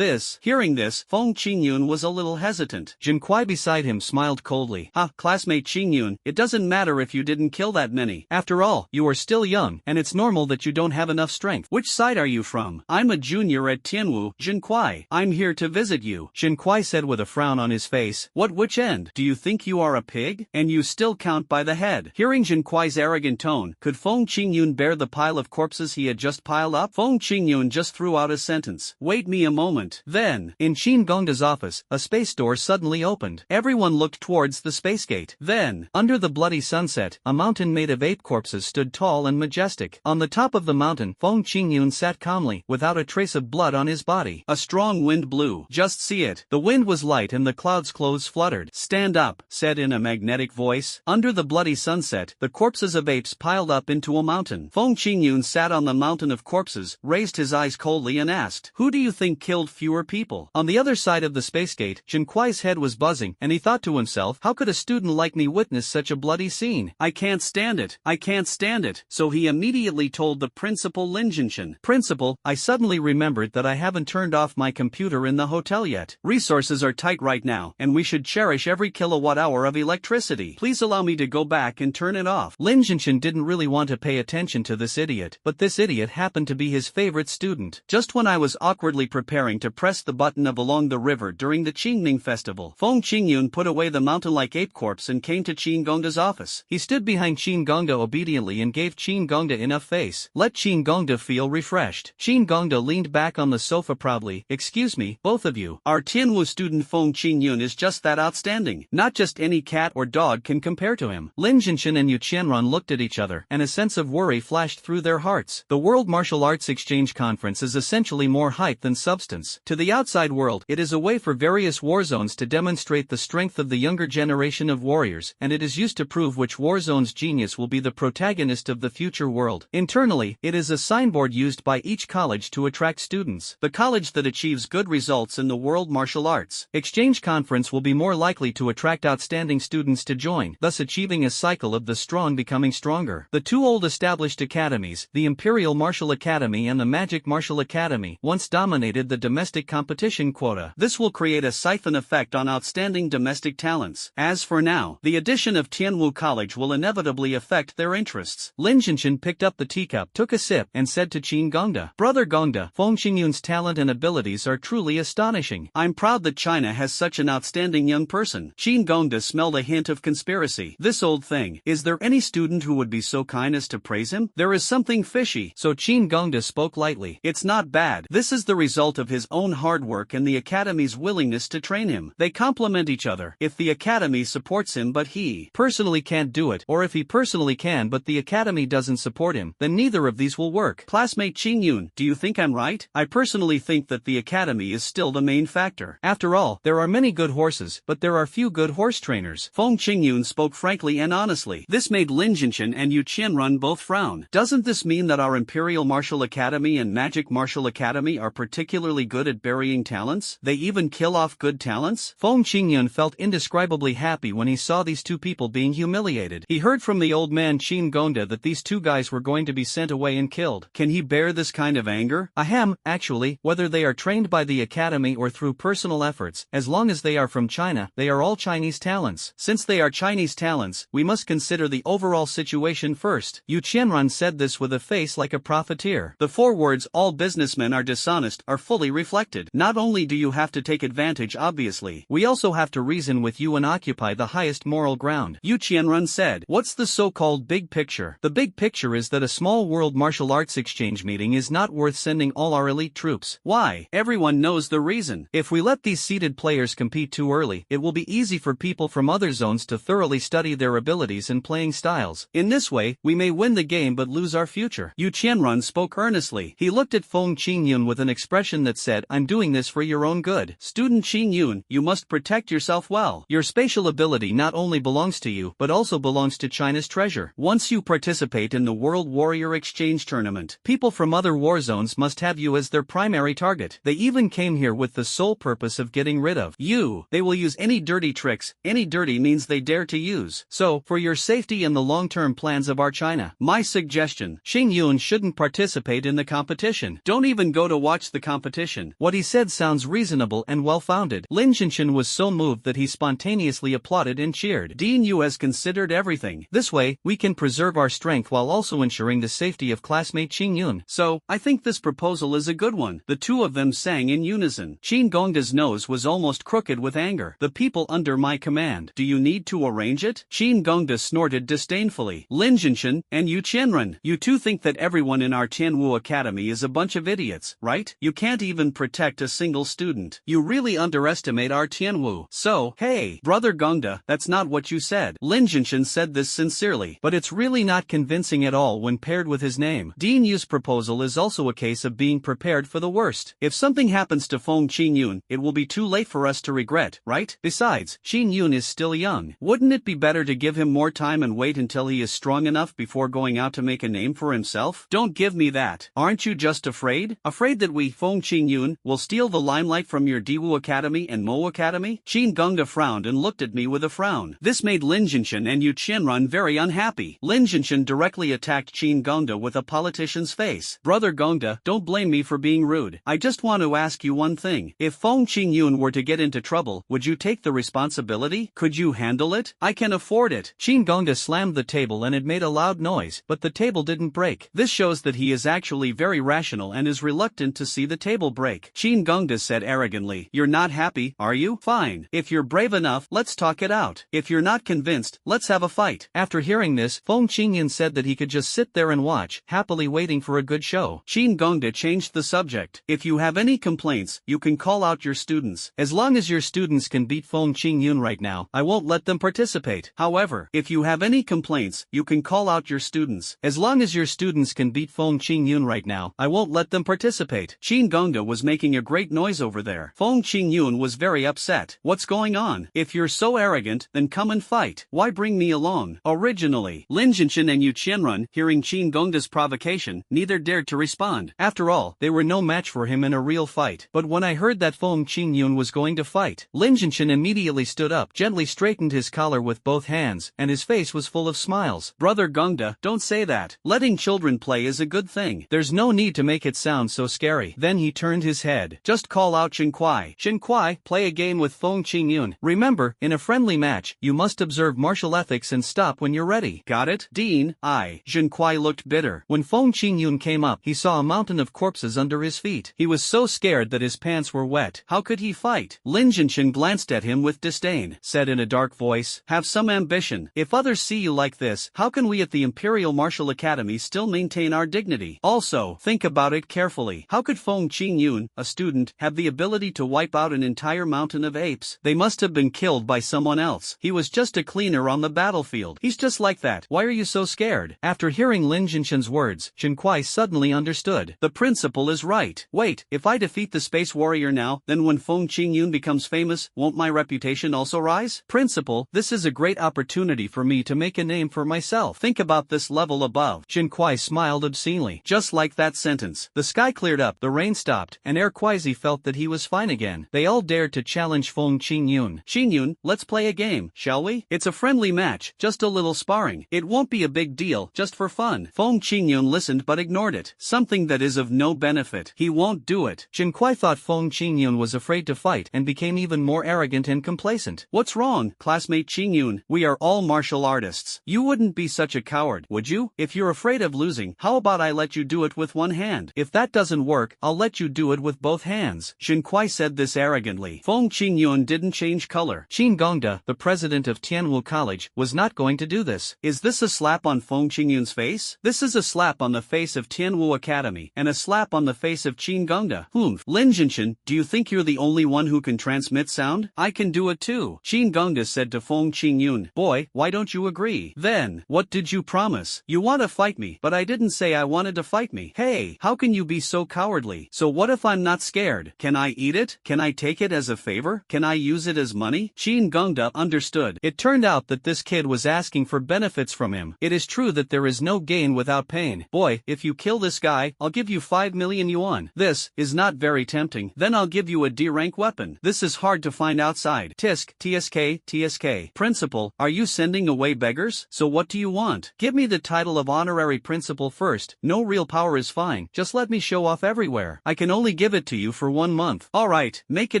Hearing this, Feng Qingyun was a little hesitant. Jinquai beside him smiled coldly. Classmate Qingyun, it doesn't matter if you didn't kill that many. After all, you are still young, and it's normal that you don't have enough strength. Which side are you from? I'm a junior at Tianwu, Jinquai. I'm here to visit you, Jinquai said with a frown on his face. Which end? Do you think you are a pig? And you still count by the head? Hearing Jinquai's arrogant tone, could Feng Qingyun bear the pile of corpses he had just piled up? Feng Qingyun just threw out a sentence. Wait me a moment. Then, in Qin Gongda's office, a space door suddenly opened. Everyone looked towards the space gate. Then, under the bloody sunset, a mountain made of ape corpses stood tall and majestic. On the top of the mountain, Feng Qingyun sat calmly, without a trace of blood on his body. A strong wind blew. Just see it. The wind was light and the clouds' clothes fluttered. Stand up, said in a magnetic voice. Under the bloody sunset, the corpses of apes piled up into a mountain. Feng Qingyun sat on the mountain of corpses, raised his eyes coldly and asked, who do you think killed fewer people? On the other side of the space gate, Jinquai's head was buzzing, and he thought to himself, how could a student like me witness such a bloody scene? I can't stand it. I can't stand it. So he immediately told the principal Lin Jinshan. Principal, I suddenly remembered that I haven't turned off my computer in the hotel yet. Resources are tight right now, and we should cherish every kilowatt hour of electricity. Please allow me to go back and turn it off. Lin Jinshan didn't really want to pay attention to this idiot, but this idiot happened to be his favorite student. Just when I was awkwardly preparing to press the button of Along the River during the Qingming festival, Feng Qingyun put away the mountain-like ape corpse and came to Qin Gongda's office. He stood behind Qin Gongda obediently and gave Qin Gongda enough face. Let Qin Gongda feel refreshed. Qin Gongda leaned back on the sofa proudly. Excuse me, both of you. Our Tianwu student Feng Qingyun is just that outstanding. Not just any cat or dog can compare to him. Lin Jinshan and Yu Qianrun looked at each other, and a sense of worry flashed through their hearts. The World Martial Arts Exchange Conference is essentially more hype than substance. To the outside world, it is a way for various war zones to demonstrate the strength of the younger generation of warriors, and it is used to prove which war zone's genius will be the protagonist of the future world. Internally, it is a signboard used by each college to attract students. The college that achieves good results in the World Martial Arts Exchange Conference will be more likely to attract outstanding students to join, thus achieving a cycle of the strong becoming stronger. The two old established academies, the Imperial Martial Academy and the Magic Martial Academy, once dominated the domestic competition quota. This will create a siphon effect on outstanding domestic talents. As for now, the addition of Tianwu College will inevitably affect their interests. Lin Jinshan picked up the teacup, took a sip, and said to Qin Gongda, Brother Gongda, Feng Qingyun's talent and abilities are truly astonishing. I'm proud that China has such an outstanding young person. Qin Gongda smelled a hint of conspiracy. quickly. This old thing. Is there any student who would be so kind as to praise him? There is something fishy. So Qin Gongda spoke lightly. It's not bad. This is the result of his own hard work and the academy's willingness to train him. They complement each other. If the academy supports him but he personally can't do it, or if he personally can but the academy doesn't support him, then neither of these will work. Classmate Qin Yun, do you think I'm right? I personally think that the academy is still the main factor. After all, there are many good horses, but there are few good horse trainers. Feng Qingyun spoke frankly and honestly. This made Lin Jinshan and Yu Qianrun both frown. Doesn't this mean that our Imperial Martial Academy and Magic Martial Academy are particularly good at burying talents? They even kill off good talents? Feng Qingyun felt indescribably happy when he saw these two people being humiliated. He heard from the old man Qin Gongda that these two guys were going to be sent away and killed. Can he bear this kind of anger? Ahem, actually, whether they are trained by the academy or through personal efforts, as long as they are from China, they are all Chinese talents. Since they are Chinese talents, we must consider the overall situation first. Yu Qianrun said this with a face like a profiteer. The four words all businessmen are dishonest are fully reflected. Not only do you have to take advantage obviously, we also have to reason with you and occupy the highest moral ground. Yu Qianrun said, what's the so-called big picture? The big picture is that a small world martial arts exchange meeting is not worth sending all our elite troops. Why? Everyone knows the reason. If we let these seeded players compete too early, it will be easy for people from other zones to thoroughly study their abilities and playing styles. In this way, we may win the game but lose our future. Yu Qianrun spoke earnestly. He looked at Feng Qingyun with an expression that said, I'm doing this for your own good. Student Qingyun, you must protect yourself well. Your spatial ability not only belongs to you, but also belongs to China's treasure. Once you participate in the World Warrior Exchange Tournament, people from other war zones must have you as their primary target. They even came here with the sole purpose of getting rid of you. They will use any dirty tricks. Any dirty means they dare to use. So, for your safety and the long-term plans of our China, my suggestion, Xing Yun shouldn't participate in the competition. Don't even go to watch the competition. What he said sounds reasonable and well-founded. Lin Jinshan was so moved that he spontaneously applauded and cheered. Dean Yu has considered everything. This way, we can preserve our strength while also ensuring the safety of classmate Xing Yun. So, I think this proposal is a good one. The two of them sang in unison. Qin Gongda's nose was almost crooked with anger. The people under my command. Do you need to arrange it? Qin Gongda snorted disdainfully. Lin Jinshan and Yu Qianrun, you two think that everyone in our Tianwu Academy is a bunch of idiots, right? You can't even protect a single student. You really underestimate our Tianwu. So, hey, brother Gongda, that's not what you said. Lin Jinshan said this sincerely, but it's really not convincing at all when paired with his name. Dean Yu's proposal is also a case of being prepared for the worst. If something happens to Feng Qingyun, it will be too late for us to regret, right? Besides, Qingyun is still young. Wouldn't it be better to give him more time and wait until he is strong enough before going out to make a name for himself? Don't give me that. Aren't you just afraid? Afraid that we, Feng Qingyun, will steal the limelight from your Diwu Academy and Mo Academy? Qin Gongda frowned and looked at me with a frown. This made Lin Jinshan and Yu Qianrun very unhappy. Lin Jinshan directly attacked Qin Gongda with a politician's face. Brother Gongda, don't blame me for being rude. I just want to ask you one thing. If Feng Qingyun were to get into trouble, would you take the responsibility? Could you handle it? I can afford it. Qin Gongda slammed the table and it made a loud noise, but the table didn't break. This shows that he is actually very rational and is reluctant to see the table break. Qin Gongda said arrogantly, you're not happy, are you? Fine. If you're brave enough, let's talk it out. If you're not convinced, let's have a fight. After hearing this, Feng Qingyun said that he could just sit there and watch, happily waiting for a good show. Qin Gongda changed the subject. If you have any complaints, you can call out your students. As long as your students can beat Feng Qingyun right now, I won't let them participate. However, if you have any complaints, you can call out your students. As long as your students can beat Feng Qingyun right now, I won't let them participate. Qin Gongda was making a great noise over there. Feng Qingyun was very upset. What's going on? If you're so arrogant, then come and fight. Why bring me along? Originally, Lin Jinshan and Yu Qianrun, hearing Qin Gongda's provocation, neither dared to respond. After all, they were no match for him in a real fight. But when I heard that Feng Qingyun was going to fight, Lin Jinshan immediately stood up, gently straightened his collar with both hands, and his face was full of smiles. Brother Gongda, don't say that. Letting children play is a good thing. There's no need to make it sound so scary. Then he turned his head. Just call out Shen Kuai. Shen Kuai, play a game with Feng Qingyun. Remember, in a friendly match, you must observe martial ethics and stop when you're ready. Got it? Dean, Shen Kuai looked bitter. When Feng Qingyun came up, he saw a mountain of corpses under his feet. He was so scared that his pants were wet. How could he fight? Lin Jinshan glanced at him with disdain, said in a dark voice, have some some ambition. If others see you like this, how can we at the Imperial Martial Academy still maintain our dignity? Also, think about it carefully. How could Feng Qingyun, a student, have the ability to wipe out an entire mountain of apes? They must have been killed by someone else. He was just a cleaner on the battlefield. He's just like that. Why are you so scared? After hearing Lin Jinshan's words, Zheng Kuai suddenly understood. The principal is right. Wait, if I defeat the space warrior now, then when Feng Qingyun becomes famous, won't my reputation also rise? Principal, this is a great opportunity for me to make a name for myself. Think about this level above. Zheng Kuai smiled obscenely. Just like that sentence, the sky cleared up, the rain stopped, and Air Quasi felt that he was fine again. They all dared to challenge Feng Qingyun. Qingyun, let's play a game, shall we? It's a friendly match, just a little sparring. It won't be a big deal, just for fun. Feng Qingyun listened but ignored it. Something that is of no benefit. He won't do it. Zheng Kuai thought Feng Qingyun was afraid to fight and became even more arrogant and complacent. What's wrong, classmate Qingyun? We are all martial artists. You wouldn't be such a coward, would you? If you're afraid of losing, how about I let you do it with one hand? If that doesn't work, I'll let you do it with both hands. Zheng Kuai said this arrogantly. Feng Qingyun didn't change color. Qin Gongda, the president of Tianwu College, was not going to do this. Is this a slap on Feng Qingyun's face? This is a slap on the face of Tianwu Academy, and a slap on the face of Qin Gongda. Lin Jinshan, do you think you're the only one who can transmit sound? I can do it too. Qin Gongda said to Feng Qingyun. Boy, why don't you agree? Then, what did you promise? You want to fight me, but I didn't say I wanted to fight me. Hey, how can you be so cowardly? So what if I'm not scared? Can I eat it? Can I take it as a favor? Can I use it as money? Qin Gongda understood. It turned out that this kid was asking for benefits from him. It is true that there is no gain without pain. Boy, if you kill this guy, I'll give you 5 million yuan. This is not very tempting. Then I'll give you a D-rank weapon. This is hard to find outside. Tisk, TSK, TSK. Principal, are you sending away beggars? So what do you want? Give me the title of honorary principal first. No real power is fine. Just let me show off everywhere. I can only give it to you for 1 month. Alright, make a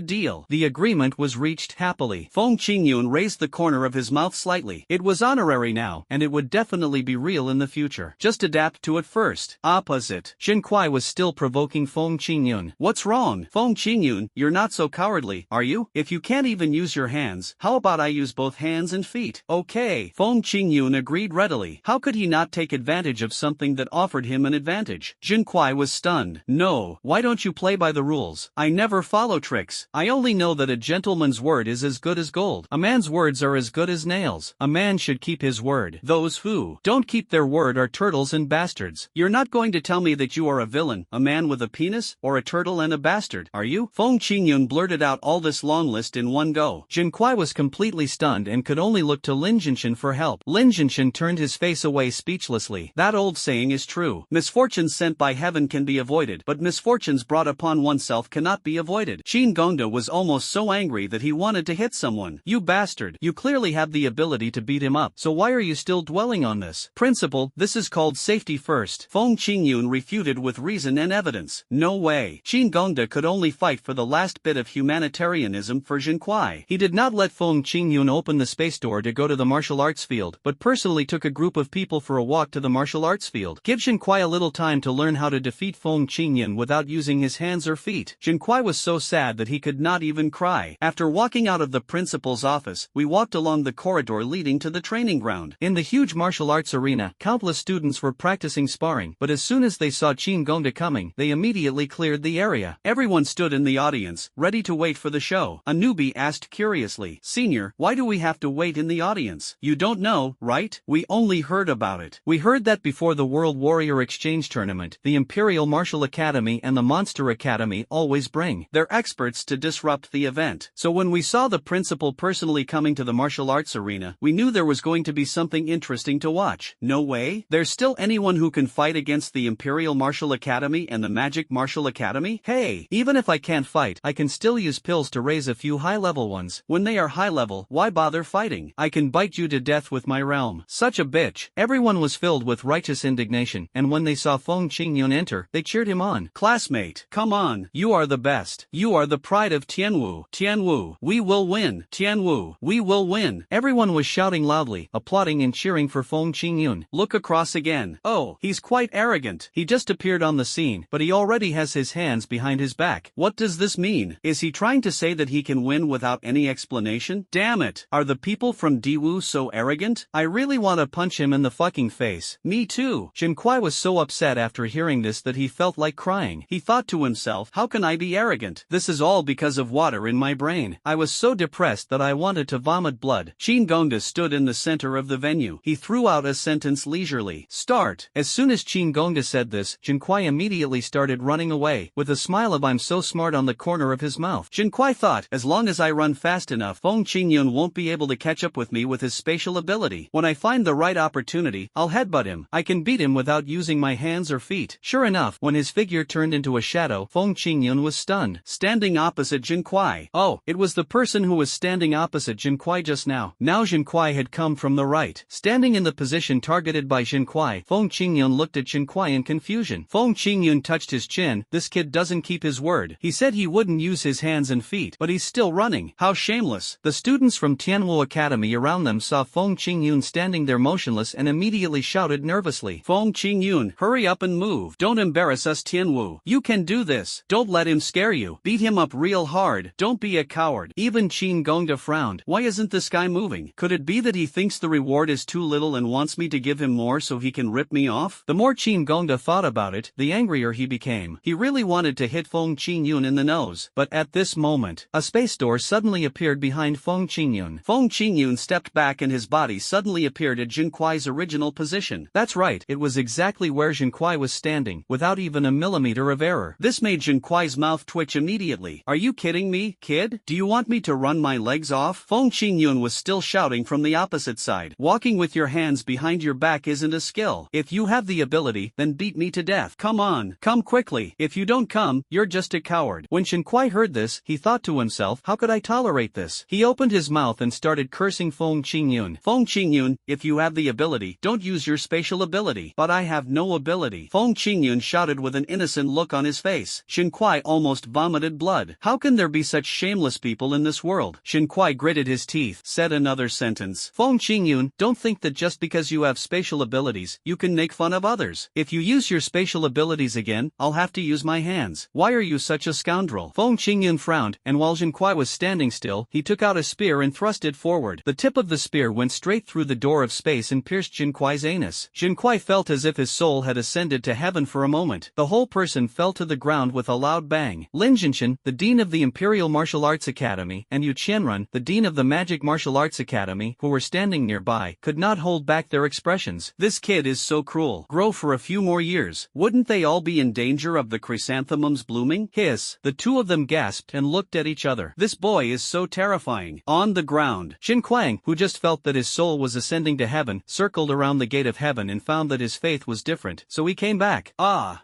deal. The agreement was reached happily. Feng Qingyun raised the corner of his mouth slightly. It was honorary now, and it would definitely be real in the future. Just adapt to it first. Opposite. Zheng Kuai was still provoking Feng Qingyun. What's wrong? Feng Qingyun, you're not so cowardly, are you? If you can't even use your hands, how about I use both hands and feet? Okay. Feng Qingyun agreed readily. How could he not take advantage of something that offered him an advantage? Zheng Kuai was stunned. No, why don't you play by the rules? I never follow tricks. I only know that a gentleman's word is as good as gold. A man's words are as good as nails. A man should keep his word. Those who don't keep their word are turtles and bastards. You're not going to tell me that you are a villain, a man with a penis, or a turtle and a bastard, are you? Feng Qingyun blurted out all this long list in one go. Zheng Kuai was completely stunned and could only look to Lin Jinshan for help. Lin Jinshan turned his face away speechlessly. That old saying is true. Misfortunes sent by heaven can be avoided, but misfortunes brought upon oneself cannot be avoided. Qin Gongda was almost so angry that he wanted to hit someone. You bastard. You clearly have the ability to beat him up, so why are you still dwelling on this? Principal, this is called safety first. Feng Qingyun refuted with reason and evidence. No way. Qin Gongda could only fight for the last bit of humanitarianism for Zheng Kuai. He did not let Feng Qingyun open the space door to go to the martial arts field, but personally took a group of people for a walk to the martial arts field. Give Zheng Kuai a little time to learn how to defeat Feng Qingyun without using his hands or feet. Zheng Kuai was so sad that he could not even cry. After walking out of the principal's office, we walked along the corridor leading to the training ground. In the huge martial arts arena, countless students were practicing sparring, but as soon as they saw Qin Gongda coming, they immediately cleared the area. Everyone stood in the audience, ready to wait for the show. A newbie asked curiously, Senior, why do we have to wait in the audience? You don't know, right? We only heard about it. We heard that before the World Warrior Exchange Tournament, the Imperial Martial Academy and the Monster Academy always bring their experts to disrupt the event. So when we saw the principal personally coming to the martial arts arena, we knew there was going to be something interesting to watch. No way? There's still anyone who can fight against the Imperial Martial Academy and the Magic Martial Academy? Hey, even if I can't fight, I can still use pills to raise a few high-level ones. When they are high-level, why bother fighting? I can bite you to death with my realm. Such a bitch. Everyone was filled with righteous indignation, and when they saw Feng Qingyun enter, they cheered him on. Classmate, come on. You are the best. You are the pride of Tianwu. Tianwu, we will win. Tianwu, we will win. Everyone was shouting loudly, applauding and cheering for Feng Qingyun. Look across again. Oh, he's quite arrogant. He just appeared on the scene, but he already has his hands behind his back. What does this mean? Is he trying to say that he can win without any explanation? Damn it. Are the people fool from Daewoo so arrogant? I really want to punch him in the fucking face. Me too. Jinquai was so upset after hearing this that he felt like crying. He thought to himself, how can I be arrogant? This is all because of water in my brain. I was so depressed that I wanted to vomit blood. Qin Gongda stood in the center of the venue. He threw out a sentence leisurely. Start. As soon as Qin Gongda said this, Jinquai immediately started running away, with a smile of I'm so smart on the corner of his mouth. Jinquai thought, as long as I run fast enough, Feng Qingyun won't be able to catch up with me with his spatial ability. When I find the right opportunity, I'll headbutt him. I can beat him without using my hands or feet. Sure enough, when his figure turned into a shadow, Feng Qingyun was stunned, standing opposite Jinquai. Oh, it was the person who was standing opposite Jinquai just now. Now Jinquai had come from the right. Standing in the position targeted by Jinquai, Feng Qingyun looked at Jinquai in confusion. Feng Qingyun touched his chin. This kid doesn't keep his word. He said he wouldn't use his hands and feet, but he's still running. How shameless. The students from Tianwu Academy around them saw Feng Qingyun standing there motionless and immediately shouted nervously, Feng Qingyun, hurry up and move. Don't embarrass us, Tianwu. You can do this. Don't let him scare you. Beat him up real hard. Don't be a coward. Even Qin Gongda frowned. Why isn't this guy moving? Could it be that he thinks the reward is too little and wants me to give him more so he can rip me off? The more Qin Gongda thought about it, the angrier he became. He really wanted to hit Feng Qingyun in the nose. But at this moment, a space door suddenly appeared behind Feng Qingyun. Feng Qingyun stepped back and his body suddenly appeared at Jinquai's original position. That's right, it was exactly where Jinquai was standing, without even a millimeter of error. This made Jinquai's mouth twitch immediately. Are you kidding me, kid? Do you want me to run my legs off? Feng Qingyun was still shouting from the opposite side. Walking with your hands behind your back isn't a skill. If you have the ability, then beat me to death. Come on, come quickly. If you don't come, you're just a coward. When Jinquai heard this, he thought to himself, how could I tolerate this? He opened his mouth and started cursing Feng Qingyun. Feng Qingyun, if you have the ability, don't use your spatial ability. But I have no ability. Feng Qingyun shouted with an innocent look on his face. Jinquai almost vomited blood. How can there be such shameless people in this world? Jinquai gritted his teeth, said another sentence. Feng Qingyun, don't think that just because you have spatial abilities, you can make fun of others. If you use your spatial abilities again, I'll have to use my hands. Why are you such a scoundrel? Feng Qingyun frowned, and while Jinquai was standing still, he took out a spear and thrust it forward. The tip of the spear went straight through the door of space and pierced Jinquai's anus. Jinquai felt as if his soul had ascended to heaven for a moment. The whole person fell to the ground with a loud bang. Lin Jinshan, the dean of the Imperial Martial Arts Academy, and Yu Qianrun, the dean of the Magic Martial Arts Academy, who were standing nearby, could not hold back their expressions. This kid is so cruel. Grow for a few more years. Wouldn't they all be in danger of the chrysanthemums blooming? Hiss. The two of them gasped and looked at each other. This boy is so terrifying. On the ground, Qin Kuang, who just felt that his soul was ascending to heaven, circled around the gate of heaven and found that his faith was different, so he came back.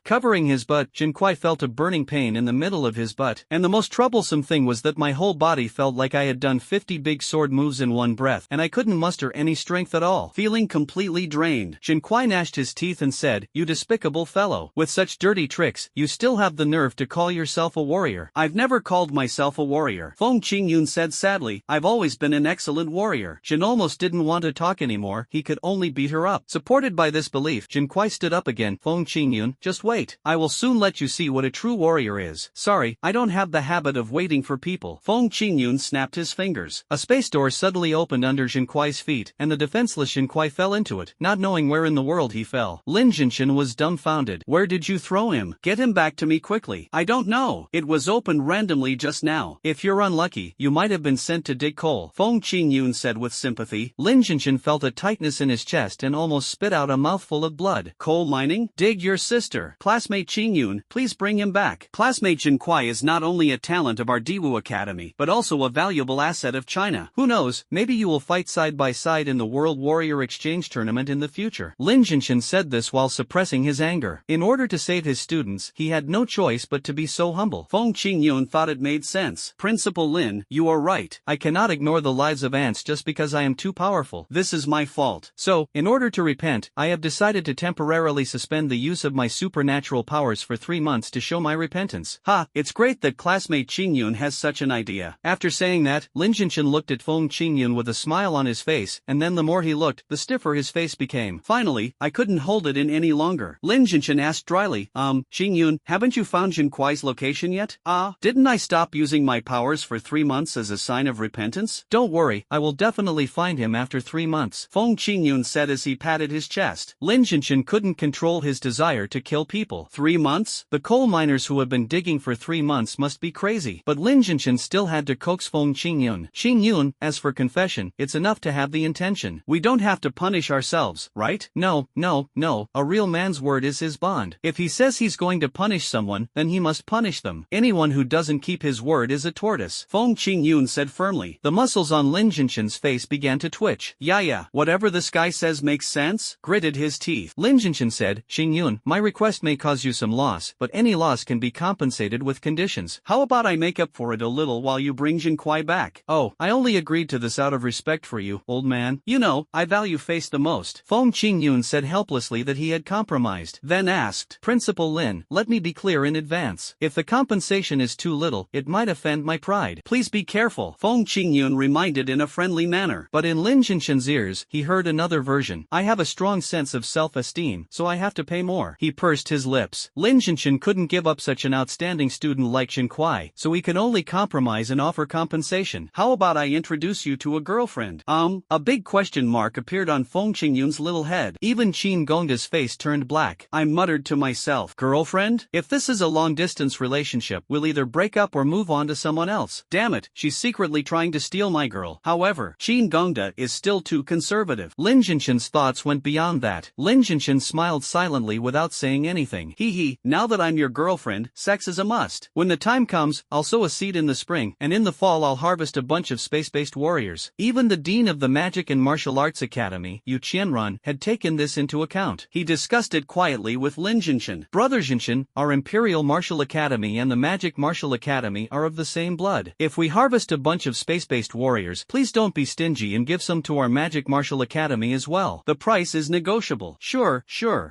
Covering his butt, Jinquai felt a burning pain in the middle of his butt, and the most troublesome thing was that my whole body felt like I had done 50 big sword moves in one breath, and I couldn't muster any strength at all. Feeling completely drained, Jinquai gnashed his teeth and said, you despicable fellow. With such dirty tricks, you still have the nerve to call yourself a warrior. I've never called myself a warrior. Feng Qingyun said sadly, I've always been an excellent warrior. Jin almost didn't want to talk anymore, he could only beat her up. Supported by this belief, Jinquai stood up again. Feng Qingyun, just wait. I will soon let you see what a true warrior is. Sorry, I don't have the habit of waiting for people. Feng Qingyun snapped his fingers. A space door suddenly opened under Jinquai's feet, and the defenseless Jinquai fell into it, not knowing where in the world he fell. Lin Jinshan was dumbfounded. Where did you throw him? Get him back to me quickly. I don't know. It was opened randomly just now. If you're unlucky, you might have been sent to dig coal. Feng Qingyun said with sympathy. Lin Jinshan felt a tightness in his chest and almost spit out a mouthful of blood. Coal mining? Dig your sister. Classmate Qingyun, please bring him back. Classmate Jinquai is not only a talent of our Daewoo Academy, but also a valuable asset of China. Who knows, maybe you will fight side by side in the World Warrior Exchange Tournament in the future. Lin Jinshan said this while suppressing his anger. In order to save his students, he had no choice but to be so humble. Feng Qingyun thought it made sense. Principal Lin, you are right. I cannot ignore the lives of ants just because I am too powerful. This is my fault. So, in order to repent, I have decided to temporarily suspend the use of my supernatural powers for 3 months to show my repentance. It's great that classmate Qingyun has such an idea. After saying that, Lin Jinshan looked at Feng Qingyun with a smile on his face, and then the more he looked, the stiffer his face became. Finally, I couldn't hold it in any longer. Lin Jinshan asked dryly, Qingyun, haven't you found Jinquai's location yet? Didn't I stop using my powers for 3 months as a sign of repentance? Don't worry, I will definitely find him after 3 months, Feng Qingyun said as he patted his chest. Lin Jinshin couldn't control his desire to kill people. 3 months? The coal miners who have been digging for 3 months must be crazy. But Lin Jinshin still had to coax Feng Qingyun. Qingyun, as for confession, it's enough to have the intention. We don't have to punish ourselves, right? No, a real man's word is his bond. If he says he's going to punish someone, then he must punish them. Anyone who doesn't keep his word is a tortoise, Feng Qingyun said firmly. The muscles on Lin Jinshin's face began to twitch. Yeah, whatever this guy says makes sense, gritted his teeth. Lin Jinshin said, Qingyun, my request may cause you some loss, but any loss can be compensated with conditions. How about I make up for it a little while you bring Jinquai back? Oh, I only agreed to this out of respect for you, old man. You know, I value face the most. Feng Qingyun said helplessly that he had compromised, then asked, Principal Lin, let me be clear in advance. If the compensation is too little, it might offend my pride. Please be careful, Feng Qingyun reminded in a friendly manner. But in Lin Jinshin's ears, he heard another version. I have a strong sense of self-esteem, so I have to pay more. He pursed his lips. Lin Jinshin couldn't give up such an outstanding student like Jinquai, so he can only compromise and offer compensation. How about I introduce you to a girlfriend? A big question mark appeared on Feng Qingyun's little head. Even Qin Gongda's face turned black. I muttered to myself, girlfriend? If this is a long-distance relationship, we'll either break up or move on to someone else. Damn it, she's secretly trying to steal my girl. However, Qin Gongda is still too conservative. Lin Jinshin's thoughts went beyond that. Lin Jinshin smiled silently without saying anything. Hee, now that I'm your girlfriend, sex is a must. When the time comes, I'll sow a seed in the spring, and in the fall I'll harvest a bunch of space-based warriors. Even the dean of the Magic and Martial Arts Academy, Yu Qianran, had taken this into account. He discussed it quietly with Lin Jinshin. Brother Jinshin, our Imperial Martial Academy and the Magic Martial Academy are of the same blood. If we harvest a bunch of space-based warriors, please don't be stingy and give some to our Magic Martial Academy as well. The price is negotiable. Sure,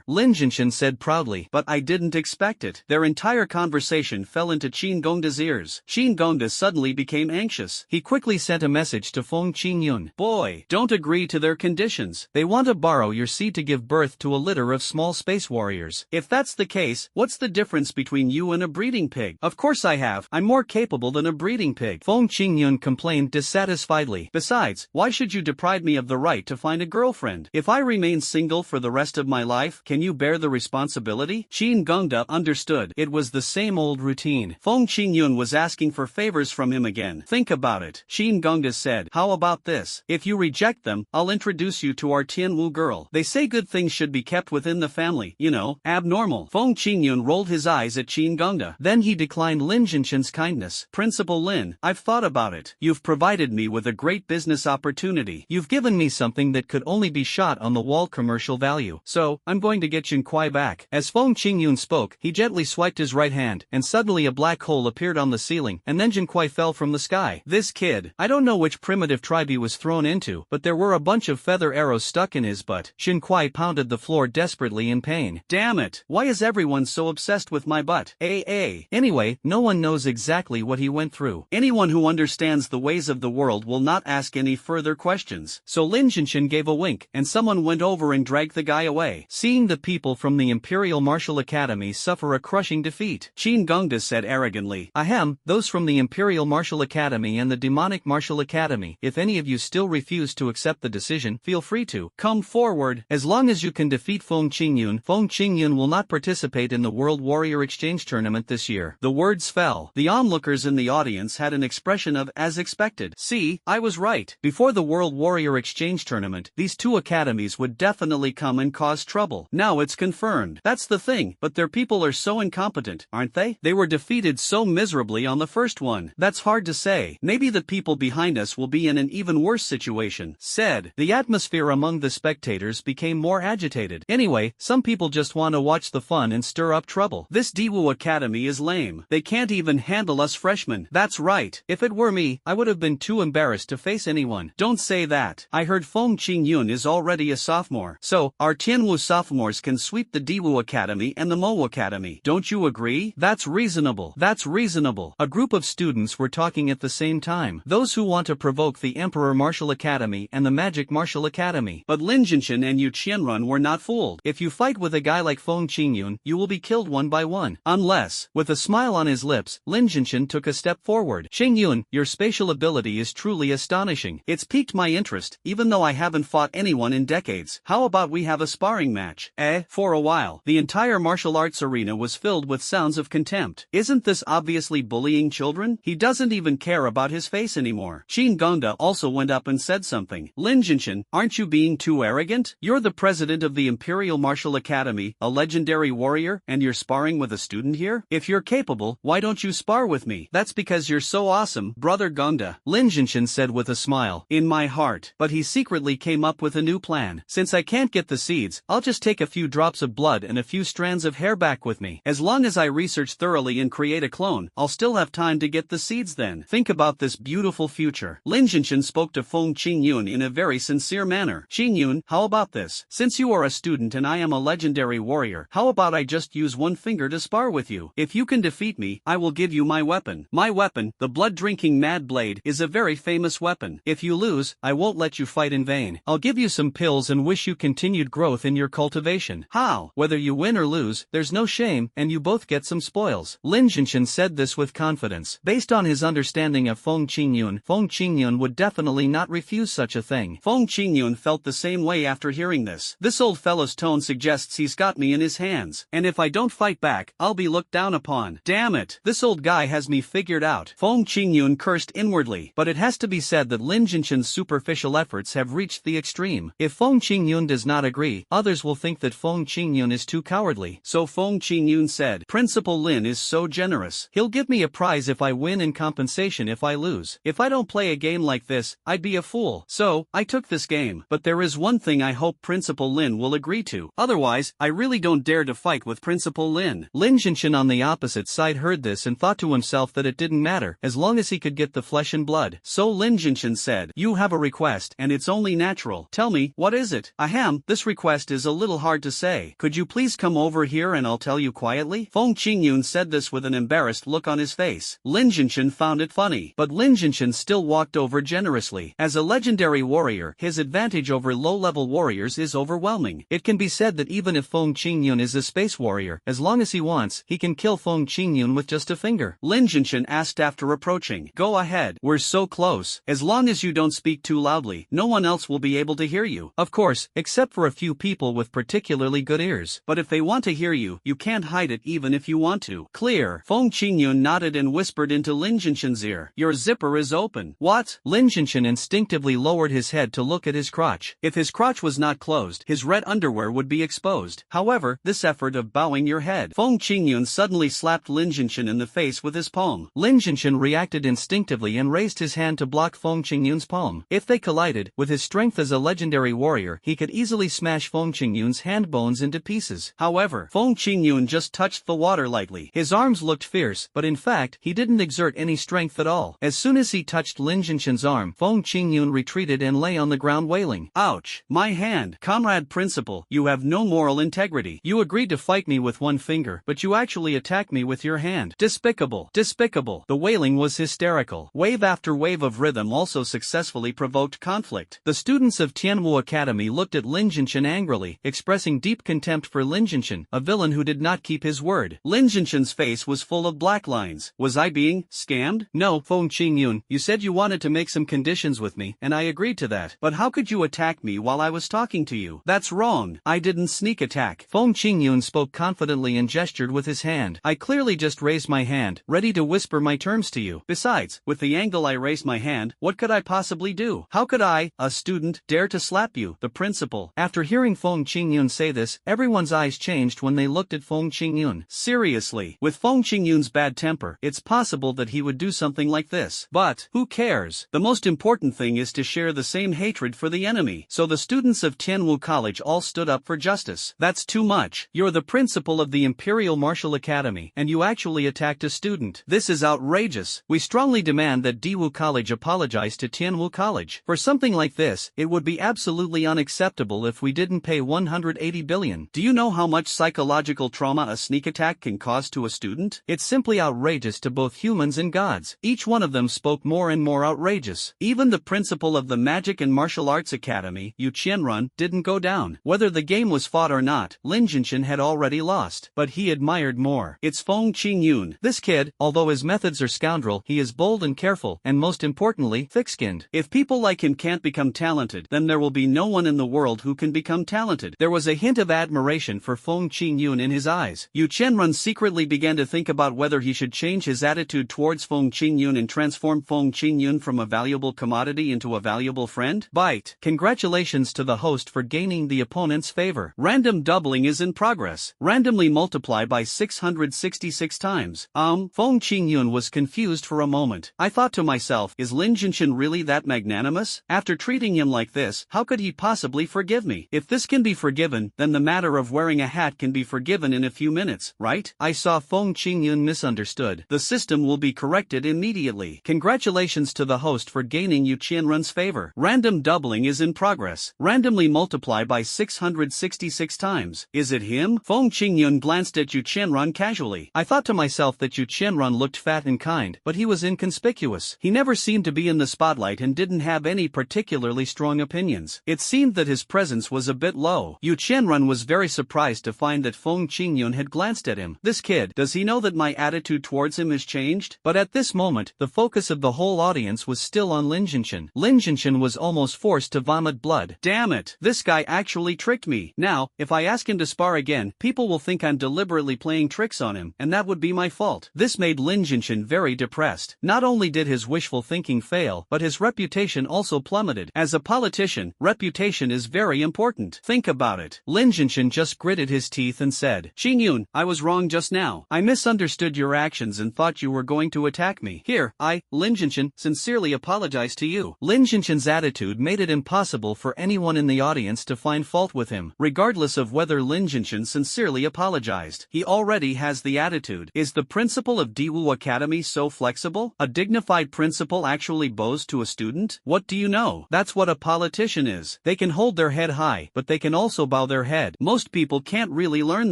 Lin Jinshin said proudly, but I didn't expect it. Their entire conversation fell into Qin Gongda's ears. Qin Gongda suddenly became anxious. He quickly sent a message to Feng Qingyun. Boy, don't agree to their conditions. They want to borrow your seed to give birth to a litter of small space warriors. If that's the case, what's the difference between you and a breeding pig? Of course I have. I'm more capable than a breeding pig, Feng Qingyun complained dissatisfiedly. Besides, why should you deprive me of the right to find a girlfriend? If I remain single for the rest of my life, can you bear the responsibility? Qin Gongda understood. It was the same old routine. Feng Qingyun was asking for favors from him again. Think about it, Qin Gongda said. How about this? If you reject them, I'll introduce you to our Tianwu girl. They say good things should be kept within the family, you know, abnormal. Feng Qingyun rolled his eyes at Qin Gongda. Then he declined Lin Jinshin's kindness. Principal Lin, I've thought about it. You've provided me with a great business opportunity. You've given me something that could only be shot on the wall commercial value. So, I'm going to get Jinquai back. As Feng Qingyun spoke, he gently swiped his right hand, and suddenly a black hole appeared on the ceiling, and then Jinquai fell from the sky. This kid, I don't know which primitive tribe he was thrown into, but there were a bunch of feather arrows stuck in his butt. Jinquai pounded the floor desperately in pain. Damn it, why is everyone so obsessed with my butt? Anyway, no one knows exactly what he went through. Anyone who understands the ways of the world will not ask any further questions. So Lin Jinshin gave a wink, and someone went over and dragged the guy away. Seeing the people from the Imperial Martial Academy suffer a crushing defeat, Qin Gongda said arrogantly, Ahem, those from the Imperial Martial Academy and the Demonic Martial Academy, if any of you still refuse to accept the decision, feel free to come forward. As long as you can defeat Feng Qingyun will not participate in the World Warrior Exchange Tournament this year. The words fell. The onlookers in the audience had an expression of as expected. See, I was right. Before the World Warrior Exchange Tournament, these two academies would definitely come and cause trouble. Now it's confirmed. That's the thing, but their people are so incompetent, aren't they? They were defeated so miserably on the first one. That's hard to say. Maybe the people behind us will be in an even worse situation, said. The atmosphere among the spectators became more agitated. Anyway, some people just want to watch the fun and stir up trouble. This Daewoo Academy is lame. They can't even handle us freshmen. That's right. If it were me, I would have been too embarrassed to face anyone. Don't say that. I heard Feng Qingyun is already a sophomore. So, our Tianwu sophomores can sweep the Daewoo Academy and the Mo Academy. Don't you agree? That's reasonable. That's reasonable. A group of students were talking at the same time. Those who want to provoke the Emperor Martial Academy and the Magic Martial Academy. But Lin Jinshin and Yu Qianran were not fooled. If you fight with a guy like Feng Qingyun, you will be killed one by one. Unless, with a smile on his lips, Lin Jinshin took a step forward. Qingyun, your spatial ability is truly astonishing. astonishing. It's piqued my interest, even though I haven't fought anyone in decades. How about we have a sparring match? For a while, the entire martial arts arena was filled with sounds of contempt. Isn't this obviously bullying children? He doesn't even care about his face anymore. Qin Gongda also went up and said something. Lin Jinshan, aren't you being too arrogant? You're the president of the Imperial Martial Academy, a legendary warrior, and you're sparring with a student here? If you're capable, why don't you spar with me? That's because you're so awesome, brother Gongda, Lin Jinshan said with a smile. In my heart. But he secretly came up with a new plan. Since I can't get the seeds, I'll just take a few drops of blood and a few strands of hair back with me. As long as I research thoroughly and create a clone, I'll still have time to get the seeds then. Think about this beautiful future. Lin Jinshan spoke to Feng Qingyun in a very sincere manner. Qingyun, how about this? Since you are a student and I am a legendary warrior, how about I just use one finger to spar with you? If you can defeat me, I will give you my weapon. My weapon, the blood-drinking mad blade, is a very famous weapon. If you lose, I won't let you fight in vain. I'll give you some pills and wish you continued growth in your cultivation. How? Whether you win or lose, there's no shame, and you both get some spoils. Lin Jinshan said this with confidence. Based on his understanding of Feng Qingyun would definitely not refuse such a thing. Feng Qingyun felt the same way after hearing this. This old fellow's tone suggests he's got me in his hands, and if I don't fight back, I'll be looked down upon. Damn it, this old guy has me figured out. Feng Qingyun cursed inwardly, but it has to be said that Lin Jinshan's superficial efforts have reached the extreme. If Feng Qingyun does not agree, others will think that Feng Qingyun is too cowardly. So Feng Qingyun said, Principal Lin is so generous. He'll give me a prize if I win and compensation if I lose. If I don't play a game like this, I'd be a fool. So, I took this game. But there is one thing I hope Principal Lin will agree to. Otherwise, I really don't dare to fight with Principal Lin. Lin Jinshan on the opposite side heard this and thought to himself that it didn't matter, as long as he could get the flesh and blood. So Lin Jinshan said, you have a request, and it's only natural. Tell me, what is it? Ahem, this request is a little hard to say. Could you please come over here and I'll tell you quietly? Feng Qingyun said this with an embarrassed look on his face. Lin Jinshan found it funny, but Lin Jinshan still walked over generously. As a legendary warrior, his advantage over low-level warriors is overwhelming. It can be said that even if Feng Qingyun is a space warrior, as long as he wants, he can kill Feng Qingyun with just a finger. Lin Jinshan asked after approaching. Go ahead, we're so close. As long as you don't speak too loudly, no one else will be able to hear you. Of course, except for a few people with particularly good ears. But if they want to hear you, you can't hide it even if you want to. Clear. Feng Qingyun nodded and whispered into Lin Jinshan's ear. Your zipper is open. What? Lin Jinshan instinctively lowered his head to look at his crotch. If his crotch was not closed, his red underwear would be exposed. However, this effort of bowing your head. Feng Qingyun suddenly slapped Lin Jinshan in the face with his palm. Lin Jinshan reacted instinctively and raised his hand to block Feng Qingyun's palm. If they collided, with his strength as a legendary warrior, he could easily smash Feng Qingyun's hand bones into pieces. However, Feng Qingyun just touched the water lightly. His arms looked fierce, but in fact, he didn't exert any strength at all. As soon as he touched Lin Jinshan's arm, Feng Qingyun retreated and lay on the ground wailing. Ouch! My hand! Comrade Principal, you have no moral integrity. You agreed to fight me with one finger, but you actually attacked me with your hand. Despicable! Despicable! The wailing was hysterical. Wave after wave of rhythm also successfully provoked conflict. The students of Tianwu Academy looked at Lin Jinshan angrily, expressing deep contempt for Lin Jinshan, a villain who did not keep his word. Lin Jinshan's face was full of black lines. Was I being scammed? No, Feng Qingyun, you said you wanted to make some conditions with me, and I agreed to that. But how could you attack me while I was talking to you? That's wrong. I didn't sneak attack. Feng Qingyun spoke confidently and gestured with his hand. I clearly just raised my hand, ready to whisper my terms to you. Besides, with the angle I raised my hand, what could I possibly do? How could I, a student, dare to slap you, the principal? After hearing Feng Qingyun say this, everyone's eyes changed when they looked at Feng Qingyun. Seriously, with Feng Qingyun's bad temper, it's possible that he would do something like this. But, who cares? The most important thing is to share the same hatred for the enemy. So the students of Tianwu College all stood up for justice. That's too much. You're the principal of the Imperial Martial Academy, and you actually attacked a student. This is outrageous. We strongly demand that Diwu College apologize to Tianwu College. For something like this, it would be absolutely unacceptable if we didn't pay 180 billion. Do you know how much psychological trauma a sneak attack can cause to a student? It's simply outrageous to both humans and gods. Each one of them spoke more and more outrageous. Even the principal of the Magic and Martial Arts Academy, Yu Qianrun, didn't go down. Whether the game was fought or not, Lin Jinshan had already lost. But he admired more. It's Feng Qingyun. This kid, although his methods are scoundrel, he is bold and careful, and most importantly, finally, thick-skinned. If people like him can't become talented, then there will be no one in the world who can become talented. There was a hint of admiration for Feng Qingyun in his eyes. Yu Qianrun secretly began to think about whether he should change his attitude towards Feng Qingyun and transform Feng Qingyun from a valuable commodity into a valuable friend. Bite. Congratulations to the host for gaining the opponent's favor. Random doubling is in progress. Randomly multiply by 666 times. Feng Qingyun was confused for a moment. I thought to myself, is Lin Jinshan really that magnanimous? After treating him like this, how could he possibly forgive me? If this can be forgiven, then the matter of wearing a hat can be forgiven in a few minutes, right? I saw Feng Qingyun misunderstood. The system will be corrected immediately. Congratulations to the host for gaining Yu Qianrun's favor. Random doubling is in progress. Randomly multiply by 666 times. Is it him? Feng Qingyun glanced at Yu Qianrun casually. I thought to myself that Yu Qianrun looked fat and kind, but he was inconspicuous. He never seemed to be in the spotlight and didn't have any particularly strong opinions. It seemed that his presence was a bit low. Yu Qianrun was very surprised to find that Feng Qingyun had glanced at him. This kid, does he know that my attitude towards him has changed? But at this moment, the focus of the whole audience was still on Lin Jinshan. Lin Jinshan was almost forced to vomit blood. Damn it! This guy actually tricked me. Now, if I ask him to spar again, people will think I'm deliberately playing tricks on him, and that would be my fault. This made Lin Jinshan very depressed. Not only did his wishful thinking fail, but his reputation also plummeted. As a politician, reputation is very important. Think about it. Lin Jinshan just gritted his teeth and said, Qingyun, I was wrong just now. I misunderstood your actions and thought you were going to attack me. Here, Lin Jinshan, sincerely apologize to you. Lin Jinshan's attitude made it impossible for anyone in the audience to find fault with him, regardless of whether Lin Jinshan sincerely apologized. He already has the attitude. Is the principal of Diwu Academy so flexible? A dignified principal actually bows to a student? What do you know? That's what a politician is. They can hold their head high, but they can also bow their head. Most people can't really learn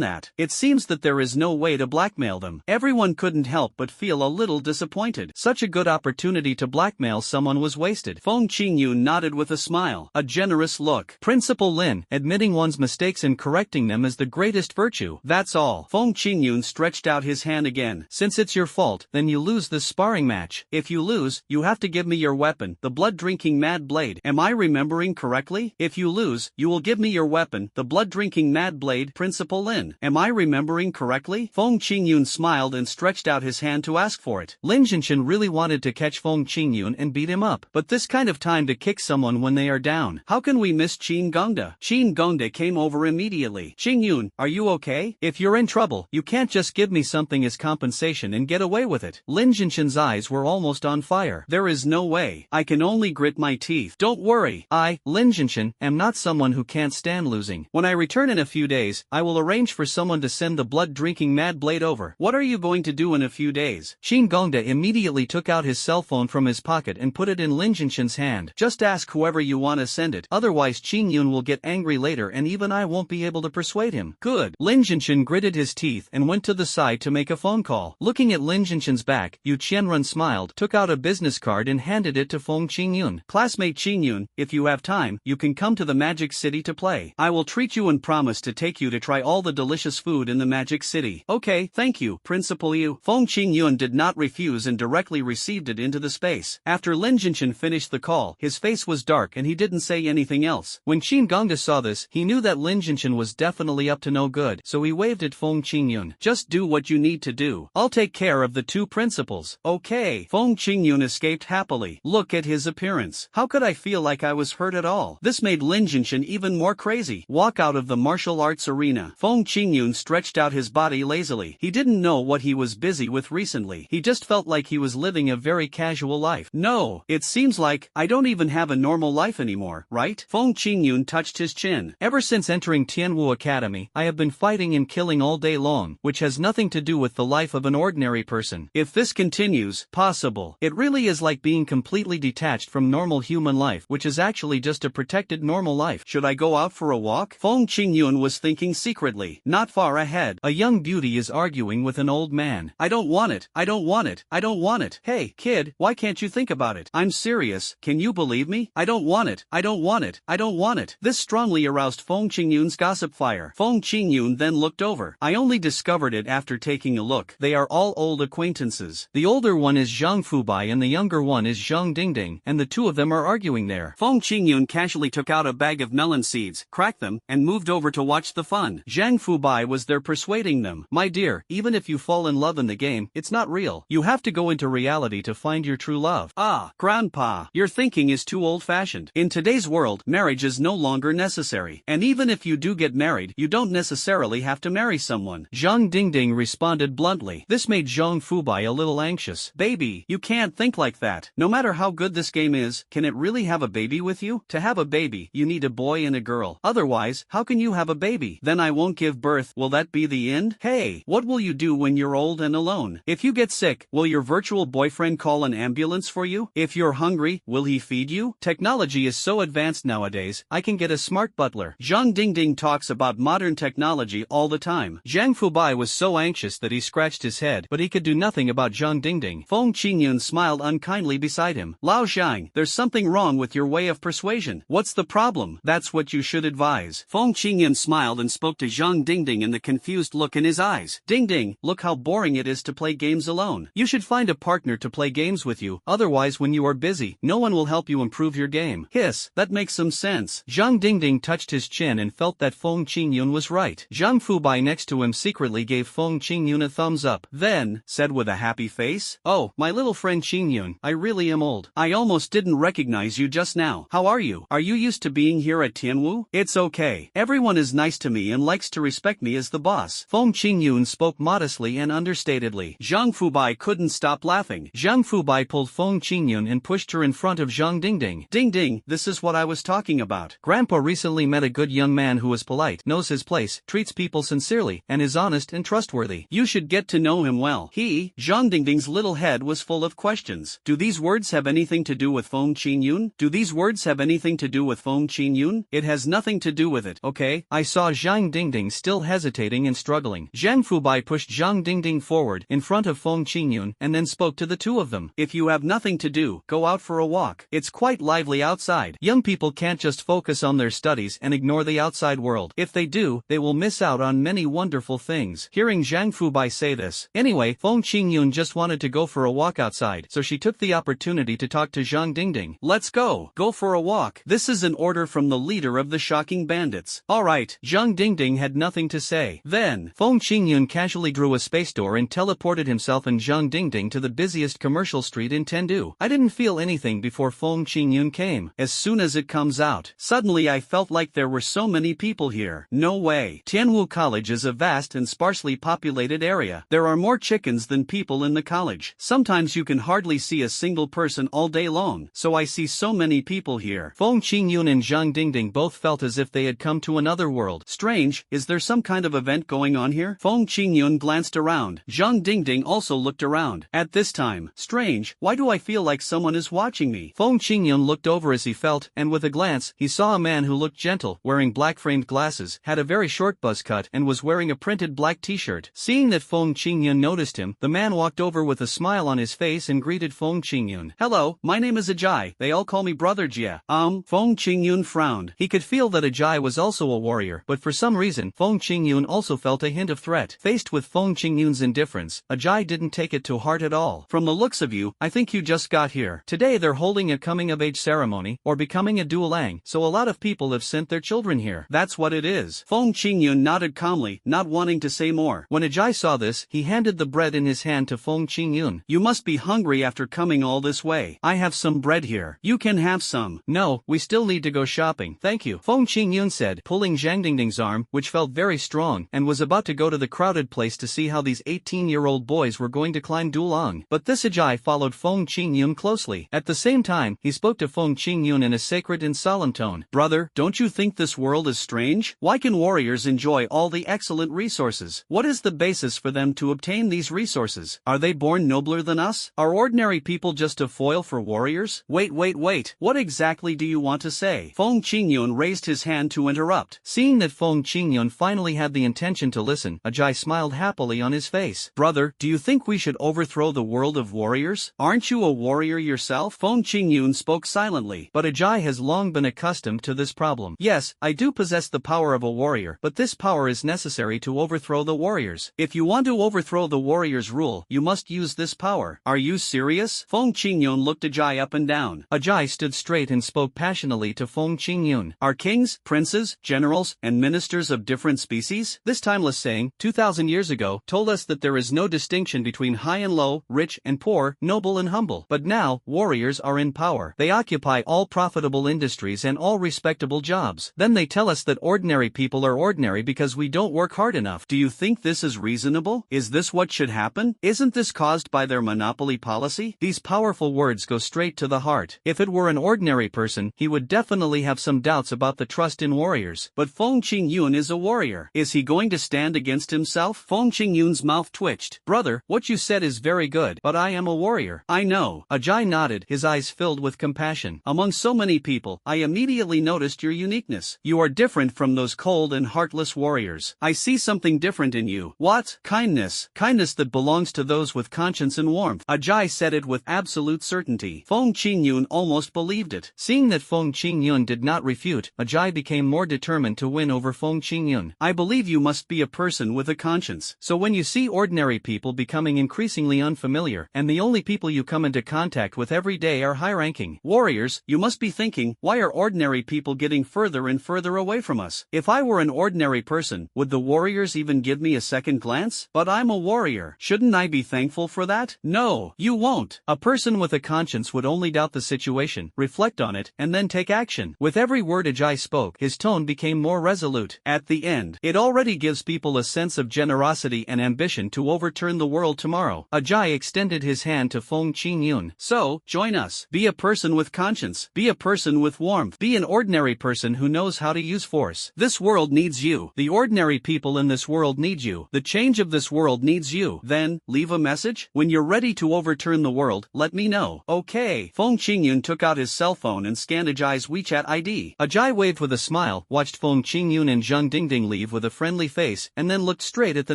that. It seems that there is no way to blackmail them. Everyone couldn't help but feel a little disappointed. Such a good opportunity to blackmail someone was wasted. Feng Qingyun nodded with a smile, a generous look. Principal Lin, admitting one's mistakes and correcting them is the greatest virtue. That's all. Feng Qingyun stretched out his hand again. Since it's your fault, then you lose this sparring match. If you lose, you have to give me your weapon, the blood-drinking mad blade. Am I remembering correctly? If you lose, you will give me your weapon, the blood-drinking mad blade, Principal Lin. Am I remembering correctly? Feng Qingyun smiled and stretched out his hand to ask for it. Lin Jinshan really wanted to catch Feng Qingyun and beat him up. But this kind of time to kick someone when they are down. How can we miss Qin Gongda? Qin Gongda came over immediately. Qingyun, are you okay? If you're in trouble, you can't just give me something as compensation and get away with it. Lin Jinshan's eyes were almost on fire. There is no way. I can only grit my teeth. Don't worry. I, Lin Jinshan, am not someone who can't stand losing. When I return in a few days, I will arrange for someone to send the blood-drinking mad blade over. What are you going to do in a few days? Qin Gongda immediately took out his cell phone from his pocket and put it in Lin Jinshan's hand. Just ask whoever you want to send it. Otherwise Qingyun will get angry later and even I won't be able to persuade him. Good. Lin Jinshan gritted his teeth and went to the side to make a phone call. Looking at Lin Jinshan's back, Yu Qianrun smiled, took out a business card and handed it to Feng Qingyun. Classmate Qingyun, if you have time, you can come to the Magic City to play. I will treat you and promise to take you to try all the delicious food in the Magic City. Okay, thank you, Principal Yu. Feng Qingyun did not refuse and directly received it into the space. After Lin Jinshan finished the call, his face was dark and he didn't say anything else. When Qin Gongda saw this, he knew that Lin Jinshan was definitely up to no good, so he waved at Feng Qingyun. Just do what you need to do. I'll take care of the two principals. Okay. Feng Qingyun escaped happily. Look at his appearance. How could I feel like I was hurt at all? This made Lin Jinshan even more crazy. Walk out of the martial arts arena. Feng Qingyun stretched out his body lazily. He didn't know what he was busy with recently. He just felt like he was living a very casual life. No, it seems like I don't even have a normal life anymore, right? Feng Qingyun touched his chin. Ever since entering Tianwu Academy, I have been fighting and killing all day long, which has nothing to do with the life of an ordinary person. If this continues, possible. It really is like being completely detached from normal human life, which is actually just a protected normal life. Should I go out for a walk? Feng Qingyun was thinking secretly. Not far ahead, a young beauty is arguing with an old man. I don't want it. I don't want it. I don't want it. Hey, kid, why can't you think about it? I'm serious. Can you believe me? I don't want it. I don't want it. I don't want it. This strongly aroused Feng Qingyun's gossip fire. Feng Qingyun then looked over. I only discovered it after taking a look. They are all old acquaintances. The older one is Zhang Fubai and the younger one is is Zhang Dingding, and the two of them are arguing there. Feng Qingyun casually took out a bag of melon seeds, cracked them, and moved over to watch the fun. Zhang Fubai was there persuading them. My dear, even if you fall in love in the game, it's not real. You have to go into reality to find your true love. Ah, Grandpa, your thinking is too old-fashioned. In today's world, marriage is no longer necessary. And even if you do get married, you don't necessarily have to marry someone. Zhang Dingding responded bluntly. This made Zhang Fubai a little anxious. Baby, you can't think like that. No matter how good this game is, can it really have a baby with you? To have a baby, you need a boy and a girl. Otherwise, how can you have a baby? Then I won't give birth. Will that be the end? Hey, what will you do when you're old and alone? If you get sick, will your virtual boyfriend call an ambulance for you? If you're hungry, will he feed you? Technology is so advanced nowadays, I can get a smart butler. Zhang Dingding talks about modern technology all the time. Zhang Fubai was so anxious that he scratched his head, but he could do nothing about Zhang Dingding. Feng Qingyun smiled unkindly beside him. Lao Xiang, there's something wrong with your way of persuasion. What's the problem? That's what you should advise. Feng Qingyun smiled and spoke to Zhang Dingding in the confused look in his eyes. Dingding, look how boring it is to play games alone. You should find a partner to play games with you, otherwise when you are busy, no one will help you improve your game. Hiss, that makes some sense. Zhang Dingding touched his chin and felt that Feng Qingyun was right. Zhang Fubai next to him secretly gave Feng Qingyun a thumbs up, then said with a happy face, "Oh, my little friend Qingyun, I really am old. I almost didn't recognize you just now. How are you? Are you used to being here at Tianwu?" It's okay. Everyone is nice to me and likes to respect me as the boss. Feng Qingyun spoke modestly and understatedly. Zhang Fubai couldn't stop laughing. Zhang Fubai pulled Feng Qingyun and pushed her in front of Zhang Dingding. Dingding, this is what I was talking about. Grandpa recently met a good young man who is polite, knows his place, treats people sincerely, and is honest and trustworthy. You should get to know him well. Zhang Dingding's little head was full of questions. Do these words have anything to do with Feng Qingyun? Do these words have anything to do with Feng Qingyun? It has nothing to do with it, okay? I saw Zhang Dingding still hesitating and struggling. Zhang Fubai pushed Zhang Dingding forward in front of Feng Qingyun and then spoke to the two of them. If you have nothing to do, go out for a walk. It's quite lively outside. Young people can't just focus on their studies and ignore the outside world. If they do, they will miss out on many wonderful things. Hearing Zhang Fubai say this, anyway, Feng Qingyun just wanted to go for a walk outside, so she took the opportunity to talk to Zhang Dingding. Let's go. Go for a walk. This is an order from the leader of the shocking bandits. Alright, Zhang Dingding had nothing to say. Then, Feng Qingyun casually drew a space door and teleported himself and Zhang Dingding to the busiest commercial street in Tendu. I didn't feel anything before Feng Qingyun came. As soon as it comes out, suddenly I felt like there were so many people here. No way. Tianwu College is a vast and sparsely populated area. There are more chickens than people in the college. Sometimes you can hardly see a single person all day long, so I see so many people here. Feng Qingyun and Zhang Dingding both felt as if they had come to another world. Strange, is there some kind of event going on here? Feng Qingyun glanced around. Zhang Dingding also looked around. At this time, strange, why do I feel like someone is watching me? Feng Qingyun looked over as he felt, and with a glance, he saw a man who looked gentle, wearing black-framed glasses, had a very short buzz cut, and was wearing a printed black t-shirt. Seeing that Feng Qingyun noticed him, the man walked over with a smile on his face and greeted Feng Qingyun. Hello, my name is Ajay. They all call me Brother Jia. Feng Qingyun frowned. He could feel that Ajay was also a warrior, but for some reason, Feng Qingyun also felt a hint of threat. Faced with Feng Qingyun's indifference, Ajay didn't take it to heart at all. From the looks of you, I think you just got here. Today they're holding a coming-of-age ceremony, or becoming a duolang, so a lot of people have sent their children here. That's what it is. Feng Qingyun nodded calmly, not wanting to say more. When Ajay saw this, he handed the bread in his hand to Feng Qingyun. You must be hungry after coming all this way. I have some bread here. You can have some. No, we still need to go shopping. Thank you. Feng Qingyun said, pulling Zhang Dingding's arm, which felt very strong, and was about to go to the crowded place to see how these 18-year-old boys were going to climb duolang. But this Ajay followed Feng Qingyun closely. At the same time, he spoke to Feng Qingyun in a sacred and solemn tone. Brother, don't you think this world is strange? Why can warriors enjoy all the excellent resources? What is the basis for them to obtain these resources? Are they born nobler than us? Are ordinary people just a foil for warriors? Wait. What exactly do you want to say? Feng Qingyun raised his hand to interrupt. Seeing that Feng Qingyun finally had the intention to listen, Ajay smiled happily on his face. Brother, do you think we should overthrow the world of warriors? Aren't you a warrior yourself? Feng Qingyun spoke silently, but Ajay has long been accustomed to this problem. Yes, I do possess the power of a warrior, but this power is necessary to overthrow the warriors. If you want to overthrow the warriors' rule, you must use this power. Are you serious? Feng Qingyun looked Ajay up and down. Ajay stood straight and spoke passionately to Feng Qingyun. Are kings, princes, generals, and ministers of different species? This timeless saying, 2,000 years ago, told us that there is no distinction between high and low, rich and poor, noble and humble. But now, warriors are in power. They occupy all profitable industries and all respectable jobs. Then they tell us that ordinary people are ordinary because we don't work hard enough. Do you think this is reasonable? Is this what should happen? Isn't this caused by their monopoly policy? These powerful words go straight to the heart. If it were an ordinary person, he would definitely have some doubts about the trust in warriors. But Feng Qingyun is a warrior. Is he going to stand against himself? Feng Qingyun's mouth twitched. Brother, what you said is very good, but I am a warrior. I know. Ajay nodded, his eyes filled with compassion. Among so many people, I immediately noticed your uniqueness. You are different from those cold and heartless warriors. I see something different in you. What? Kindness. Kindness that belongs to those with conscience and warmth. Ajay said it with absolute certainty. Feng Qingyun almost believed it. Seeing that Feng Qingyun did not refute, Ajay became more determined to win over Feng Qingyun. I believe you must be a person with a conscience. So when you see ordinary people becoming increasingly unfamiliar, and the only people you come into contact with every day are high-ranking warriors, you must be thinking, why are ordinary people getting further and further away from us? If I were an ordinary person, would the warriors even give me a second glance? But I'm a warrior. Shouldn't I be thankful for that? No, you won't. A person with a conscience would only doubt the situation, reflect on it, and then take action. With every word Ajay spoke, his tone became more resolute. At the end, it already gives people a sense of generosity and ambition to overturn the world tomorrow. Ajay extended his hand to Feng Qingyun. So, join us. Be a person with conscience. Be a person with warmth. Be an ordinary person who knows how to use force. This world needs you. The ordinary people in this world need you. The change of this world needs you. Then, leave a message? When you're ready to overturn the world, let me know. Okay. Feng Qingyun took out his cell phone and scanned Ajay's WeChat ID. Ajay waved with a smile, watched Feng Qingyun and Zhang Dingding leave with a friendly face, and then looked straight at the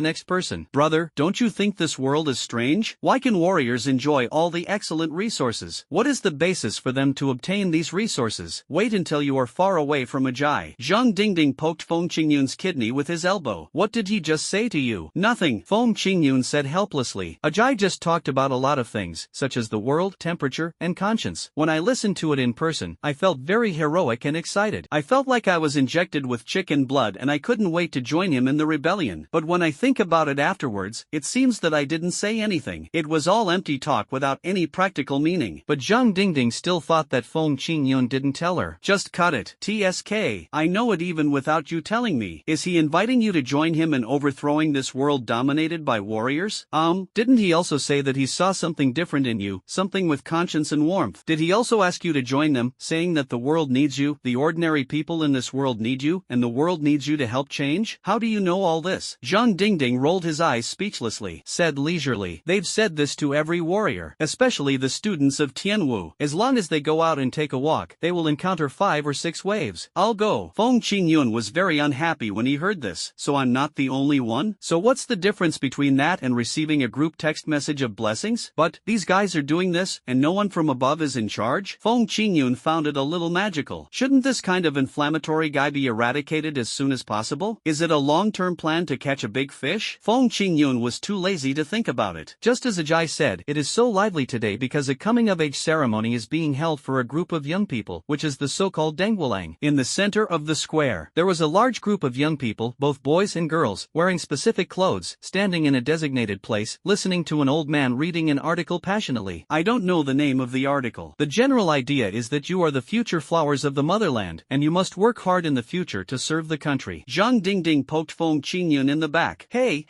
next person. Brother, don't you think this world is strange? Why can warriors enjoy all the excellent resources? What is the basis for them to obtain these resources? Wait until you are far away from Ajay. Zhang Dingding poked Feng Qingyun's kidney with his elbow. What did he just say to you? Nothing, Feng Qingyun said helplessly. Ajay just talked about a lot of things, such as the world, temperature, and conscience. When I listened to it in person, I felt very heroic and excited. I felt like I was injected with chicken blood and I couldn't wait to join him in the rebellion. But when I think about it afterwards, it seems that I didn't say anything. It was all empty talk without any practical meaning. But Zhang Dingding still thought that Feng Qingyun didn't tell her. Just cut it. TSK. I know it even without you telling me. Is he inviting you to join him in overthrowing this world dominated by warriors? Didn't he also say that he saw something different in you, something with conscience and warmth? Did he also ask you to join them, saying that the world needs you, the ordinary people in this world need you, and the world needs you to help change? How do you know all this? Zhang Dingding rolled his eyes speechlessly, said leisurely, they've said this to every warrior, especially the students of Tianwu. As long as they go out and take a walk, they will encounter 5 or 6 waves. I'll go. Feng Qingyun was very unhappy when he heard this. So I'm not the only one? So what's the difference between that and receiving a group text message of blessings? But, these guys are doing this, and no one from above is in charge? Feng Qingyun found it a little magical. Shouldn't this kind of inflammatory guy be eradicated as soon as possible? Is it a long-term plan to catch a big fish? Feng Qingyun was too lazy to think about it. Just as Ajay said, it is so lively today because a coming-of-age ceremony is being held for a group of young people, which is the so-called Denggualang. In the center of the square, there was a large group of young people, both boys and girls, wearing specific clothes, standing in a designated place, listening to an old man reading an article passionately. I don't know the name of the article. The general idea is that you are the future flowers of the motherland, and you must work hard in the future to serve the country. Zhang Dingding poked Feng Qingyun in the back. Hey,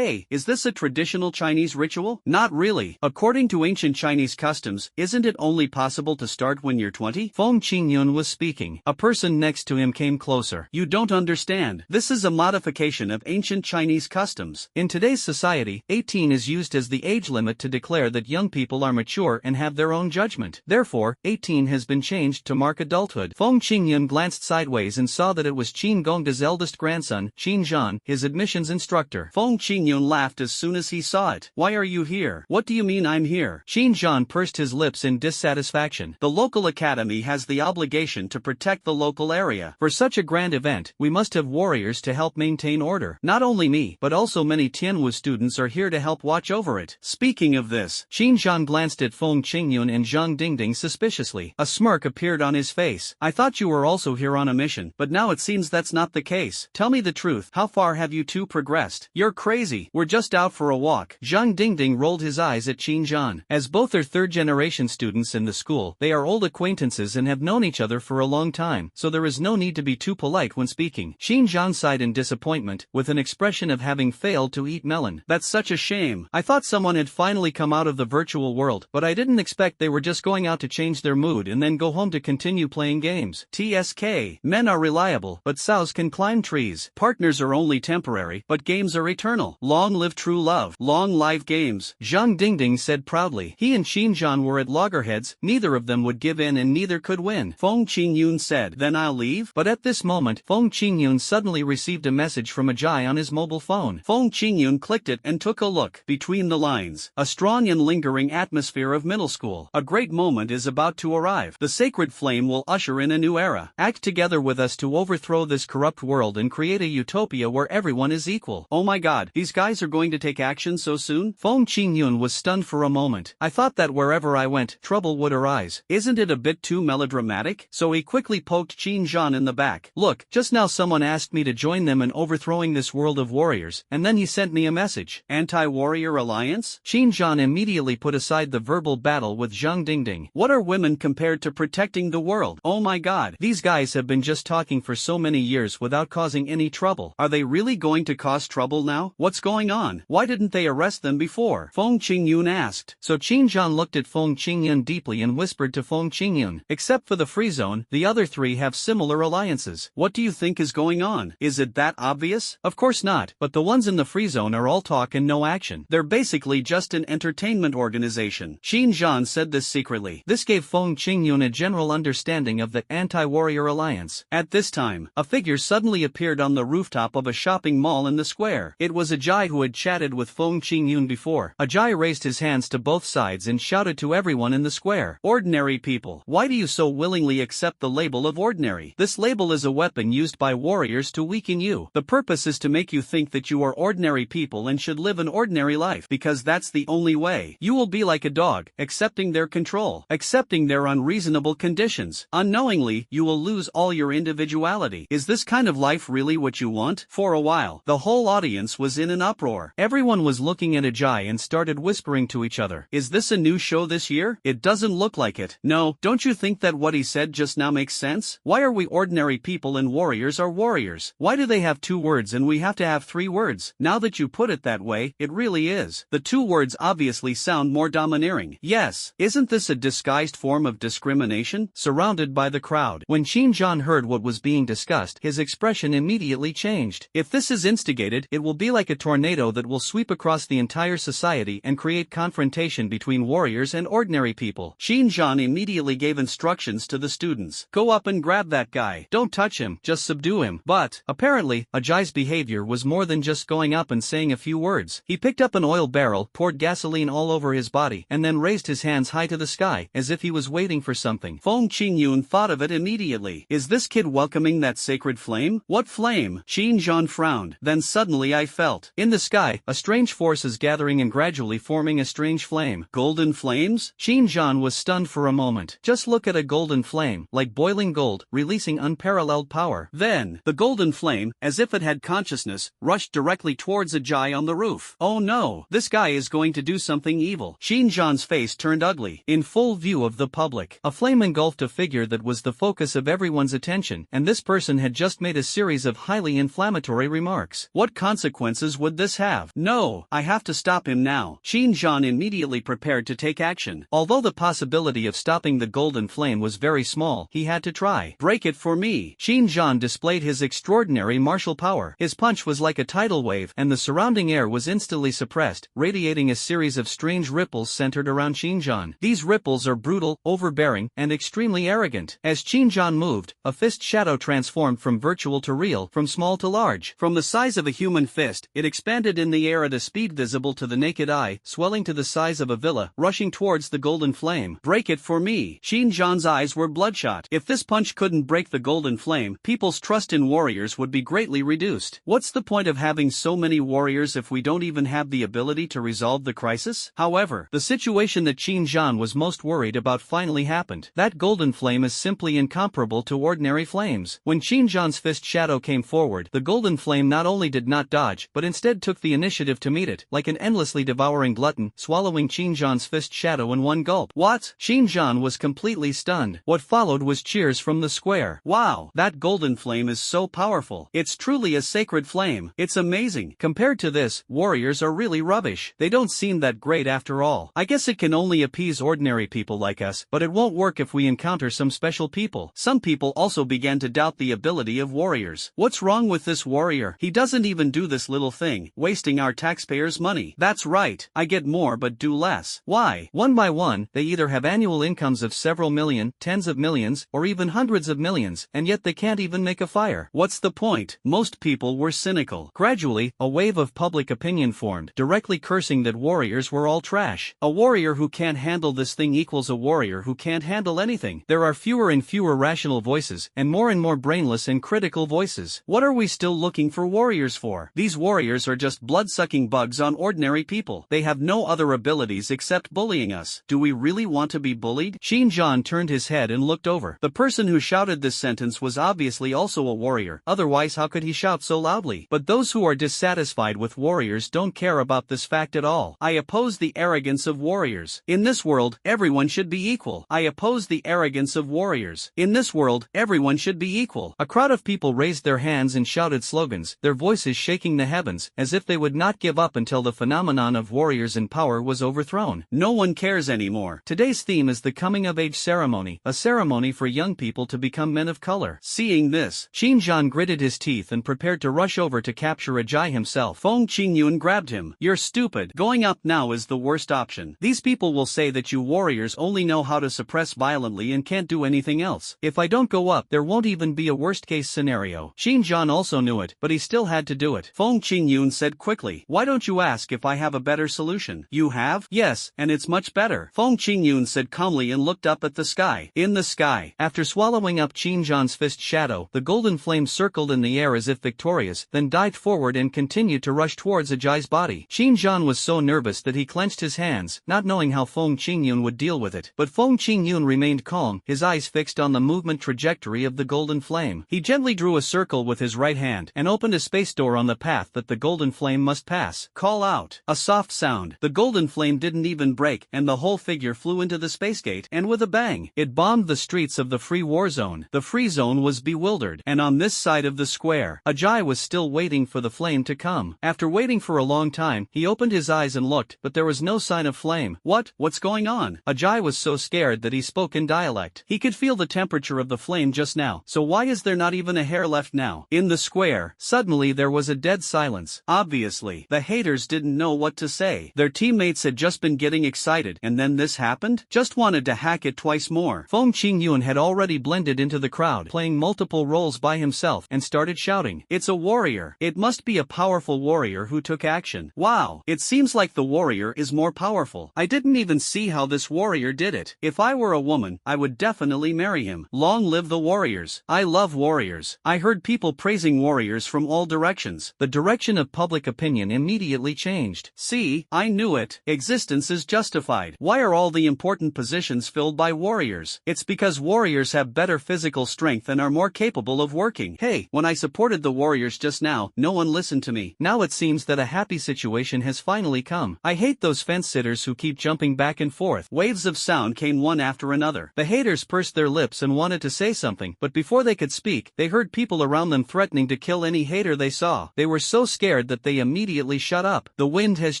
is this a traditional Chinese ritual? Not really. According to ancient Chinese customs, isn't it only possible to start when you're 20? Feng Qingyun was speaking. A person next to him came closer. You don't understand. This is a modification of ancient Chinese customs. In today's society, 18 is used as the age limit to declare that young people are mature and have their own judgment. Therefore, 18 has been changed to mark adulthood. Feng Qingyun glanced sideways and saw that it was Qin Gongda's eldest grandson, Qin Zhan, his admissions instructor. Feng Qingyun laughed as soon as he saw it. Why are you here? What do you mean I'm here? Qin Zhan pursed his lips in dissatisfaction. The local academy has the obligation to protect the local area. For such a grand event, we must have warriors to help maintain order. Not only me, but also many Tianwu students are here to help watch over it. Speaking of this, Qin Zhan glanced glanced at Feng Qingyun and Zhang Dingding suspiciously. A smirk appeared on his face. I thought you were also here on a mission, but now it seems that's not the case. Tell me the truth, how far have you two progressed? You're crazy. We're just out for a walk. Zhang Dingding rolled his eyes at Qin Zhan. As both are third-generation students in the school, they are old acquaintances and have known each other for a long time, so there is no need to be too polite when speaking. Qin Zhan sighed in disappointment, with an expression of having failed to eat melon. That's such a shame. I thought someone had finally come out of the virtual world, but I didn't expect they were just going out to change their mood and then go home to continue playing games. TSK. Men are reliable, but sows can climb trees. Partners are only temporary, but games are eternal. Long live true love. Long live games. Zhang Dingding said proudly. He and Qin Zhan were at loggerheads, neither of them would give in and neither could win. Feng Qingyun said, then I'll leave? But at this moment, Feng Qingyun suddenly received a message from Ajay on his mobile phone. Feng Qingyun clicked it and took a look. Between the lines. A strong and lingering atmosphere of middle school. A great moment is about to arrive. The sacred flame will usher in a new era. Act together with us to overthrow this corrupt world and create a utopia where everyone is equal. Oh my god, these guys are going to take action so soon? Feng Qingyun was stunned for a moment. I thought that wherever I went, trouble would arise. Isn't it a bit too melodramatic? So he quickly poked Qin Zhan in the back. Look, just now someone asked me to join them in overthrowing this world of warriors, and then he sent me a message. Anti-warrior alliance? Qin Zhan immediately put aside the verbal battle with Zhang Dingding. What are women compared to protecting the world? Oh my god, these guys have been just talking for so many years without causing any trouble. Are they really going to cause trouble now? What's going on? Why didn't they arrest them before? Feng Qingyun asked. So Qin Zhan looked at Feng Qingyun deeply and whispered to Feng Qingyun. Except for the free zone, the other three have similar alliances. What do you think is going on? Is it that obvious? Of course not, but the ones in the free zone are all talk and no action. They're basically just an entertainment organization. Qin Zhan said this secretly. This gave Feng Qingyun a general understanding of the anti-warrior alliance. At this time, a figure suddenly appeared on the rooftop of a shopping mall in the square. It was Ajay who had chatted with Feng Qingyun before. Ajay raised his hands to both sides and shouted to everyone in the square. Ordinary people, why do you so willingly accept the label of ordinary? This label is a weapon used by warriors to weaken you. The purpose is to make you think that you are ordinary people and should live an ordinary life, because that's the only way. You will be like a dog, accepting their control, accepting their unreasonable conditions. Unknowingly, you will lose all your individuality. Is this kind of life really what you want? For a while, the whole audience was in an uproar. Everyone was looking at Ajay and started whispering to each other. Is this a new show this year? It doesn't look like it. No, don't you think that what he said just now makes sense? Why are we ordinary people and warriors are warriors? Why do they have two words and we have to have three words? Now that you put it that way, it really is. The two words obviously sound more domineering. Yes, isn't this a disguised form of discrimination? Surrounded by the crowd. When Qin Zhan heard what was being discussed, his expression immediately changed. If this is instigated, it will be like a tornado that will sweep across the entire society and create confrontation between warriors and ordinary people. Qin Zhan immediately gave instructions to the students. Go up and grab that guy. Don't touch him, just subdue him. But, apparently, Ajay's behavior was more than just going up and saying a few words. He picked up an oil barrel, poured gasoline all over his body, and then raised his hands high to the sky, as if he was waiting for something. Feng Qingyun thought of it immediately. Is this kid welcoming that sacred flame? What flame? Qin Zhan frowned. Then suddenly I felt. In the sky, a strange force is gathering and gradually forming a strange flame. Golden flames? Qin Zhan was stunned for a moment. Just look at a golden flame, like boiling gold, releasing unparalleled power. Then, the golden flame, as if it had consciousness, rushed directly towards Ajay on the roof. Oh no, this guy is going to do something evil. Qin Zhan's face turned ugly. In full view of the public, a flame engulfed a figure that was the focus of everyone's attention, and this person had just made a series of highly inflammatory remarks. What consequences would this have? No, I have to stop him now. Qin Zhan immediately prepared to take action. Although the possibility of stopping the golden flame was very small, he had to try. Break it for me. Qin Zhan displayed his extraordinary martial power. His punch was like a tidal wave, and the surrounding air was instantly suppressed, radiating a series of strange ripples centered around Qin Zhan. These ripples are brutal, overbearing, and extremely arrogant. As Qin Zhan moved, a fist shadow transformed from virtual to real, from small to large. From the size of a human fist, it expanded in the air at a speed visible to the naked eye, swelling to the size of a villa, rushing towards the golden flame. Break it for me. Qin Zhan's eyes were bloodshot. If this punch couldn't break the golden flame, people's trust in warriors would be greatly reduced. What's the point of having so many warriors if we don't even have the ability to resolve the crisis? However, the situation situation that Qin Zhan was most worried about finally happened. That golden flame is simply incomparable to ordinary flames. When Qin Zhan's fist shadow came forward, the golden flame not only did not dodge, but instead took the initiative to meet it, like an endlessly devouring glutton, swallowing Qin Zhan's fist shadow in one gulp. What? Qin Zhan was completely stunned. What followed was cheers from the square. Wow, that golden flame is so powerful. It's truly a sacred flame. It's amazing. Compared to this, warriors are really rubbish. They don't seem that great after all. I guess it can only appease ordinary people like us, but it won't work if we encounter some special people. Some people also began to doubt the ability of warriors. What's wrong with this warrior? He doesn't even do this little thing, wasting our taxpayers' money. That's right. I get more but do less. Why? One by one, they either have annual incomes of several million, tens of millions, or even hundreds of millions, and yet they can't even make a fire. What's the point? Most people were cynical. Gradually, a wave of public opinion formed, directly cursing that warriors were all trash. A warrior who can't handle this thing equals a warrior who can't handle anything. There are fewer and fewer rational voices, and more brainless and critical voices. What are we still looking for warriors for? These warriors are just blood-sucking bugs on ordinary people. They have no other abilities except bullying us. Do we really want to be bullied? Qin Zhan turned his head and looked over. The person who shouted this sentence was obviously also a warrior, otherwise how could he shout so loudly? But those who are dissatisfied with warriors don't care about this fact at all. I oppose the arrogance of warriors. In this world, everyone should be equal. I oppose the arrogance of warriors. In this world, everyone should be equal. A crowd of people raised their hands and shouted slogans, their voices shaking the heavens, as if they would not give up until the phenomenon of warriors in power was overthrown. No one cares anymore. Today's theme is the coming-of-age ceremony, a ceremony for young people to become men of color. Seeing this, Qin Zhan gritted his teeth and prepared to rush over to capture Ajay himself. Feng Qingyun grabbed him. You're stupid. Going up now is the worst option. These people will say that you warriors only know how to suppress violently and can't do anything else. If I don't go up, there won't even be a worst-case scenario. Qin Zhan also knew it, but he still had to do it. Feng Qingyun said quickly, why don't you ask if I have a better solution? You have? Yes, and it's much better. Feng Qingyun said calmly and looked up at the sky. In the sky, after swallowing up Qin Zhan's fist shadow, the golden flame circled in the air as if victorious, then dived forward and continued to rush towards Ajay's body. Qin Zhan was so nervous that he clenched his hands, not knowing how Feng Qingyun would deal with it. But Feng Qingyun remained calm, his eyes fixed on the movement trajectory of the golden flame. He gently drew a circle with his right hand and opened a space door on the path that the golden flame must pass. Call out. A soft sound. The golden flame didn't even break, and the whole figure flew into the space gate, and with a bang, it bombed the streets of the free war zone. The free zone was bewildered, and on this side of the square, Ajay was still waiting for the flame to come. After waiting for a long time, he opened his eyes and looked, but there was no sign of flame. What's going on? Ajay was so scared that he spoke in dialect. He could feel the temperature of the flame just now, so why is there not even a hair left now? In the square, suddenly there was a dead silence. Obviously, the haters didn't know what to say. Their teammates had just been getting excited, and then this happened? Just wanted to hack it twice more. Feng Qingyun had already blended into the crowd, playing multiple roles by himself, and started shouting, it's a warrior. It must be a powerful warrior who took action. Wow, it seems like the warrior is more powerful. I didn't even see how this warrior did it. If I were a woman, I would definitely marry him. Long live the warriors. I love warriors. I heard people praising warriors from all directions. The direction of public opinion immediately changed. See, I knew it. Existence is justified. Why are all the important positions filled by warriors? It's because warriors have better physical strength and are more capable of working. Hey, when I supported the warriors just now, no one listened to me. Now it seems that a happy situation has finally come. I hate those fence-sitters who keep jumping back and forth. Waves of sound came one after another. The haters pursed their lips and wanted to say something, but before they could speak, they heard people around them threatening to kill any hater they saw. They were so scared that they immediately shut up. The wind has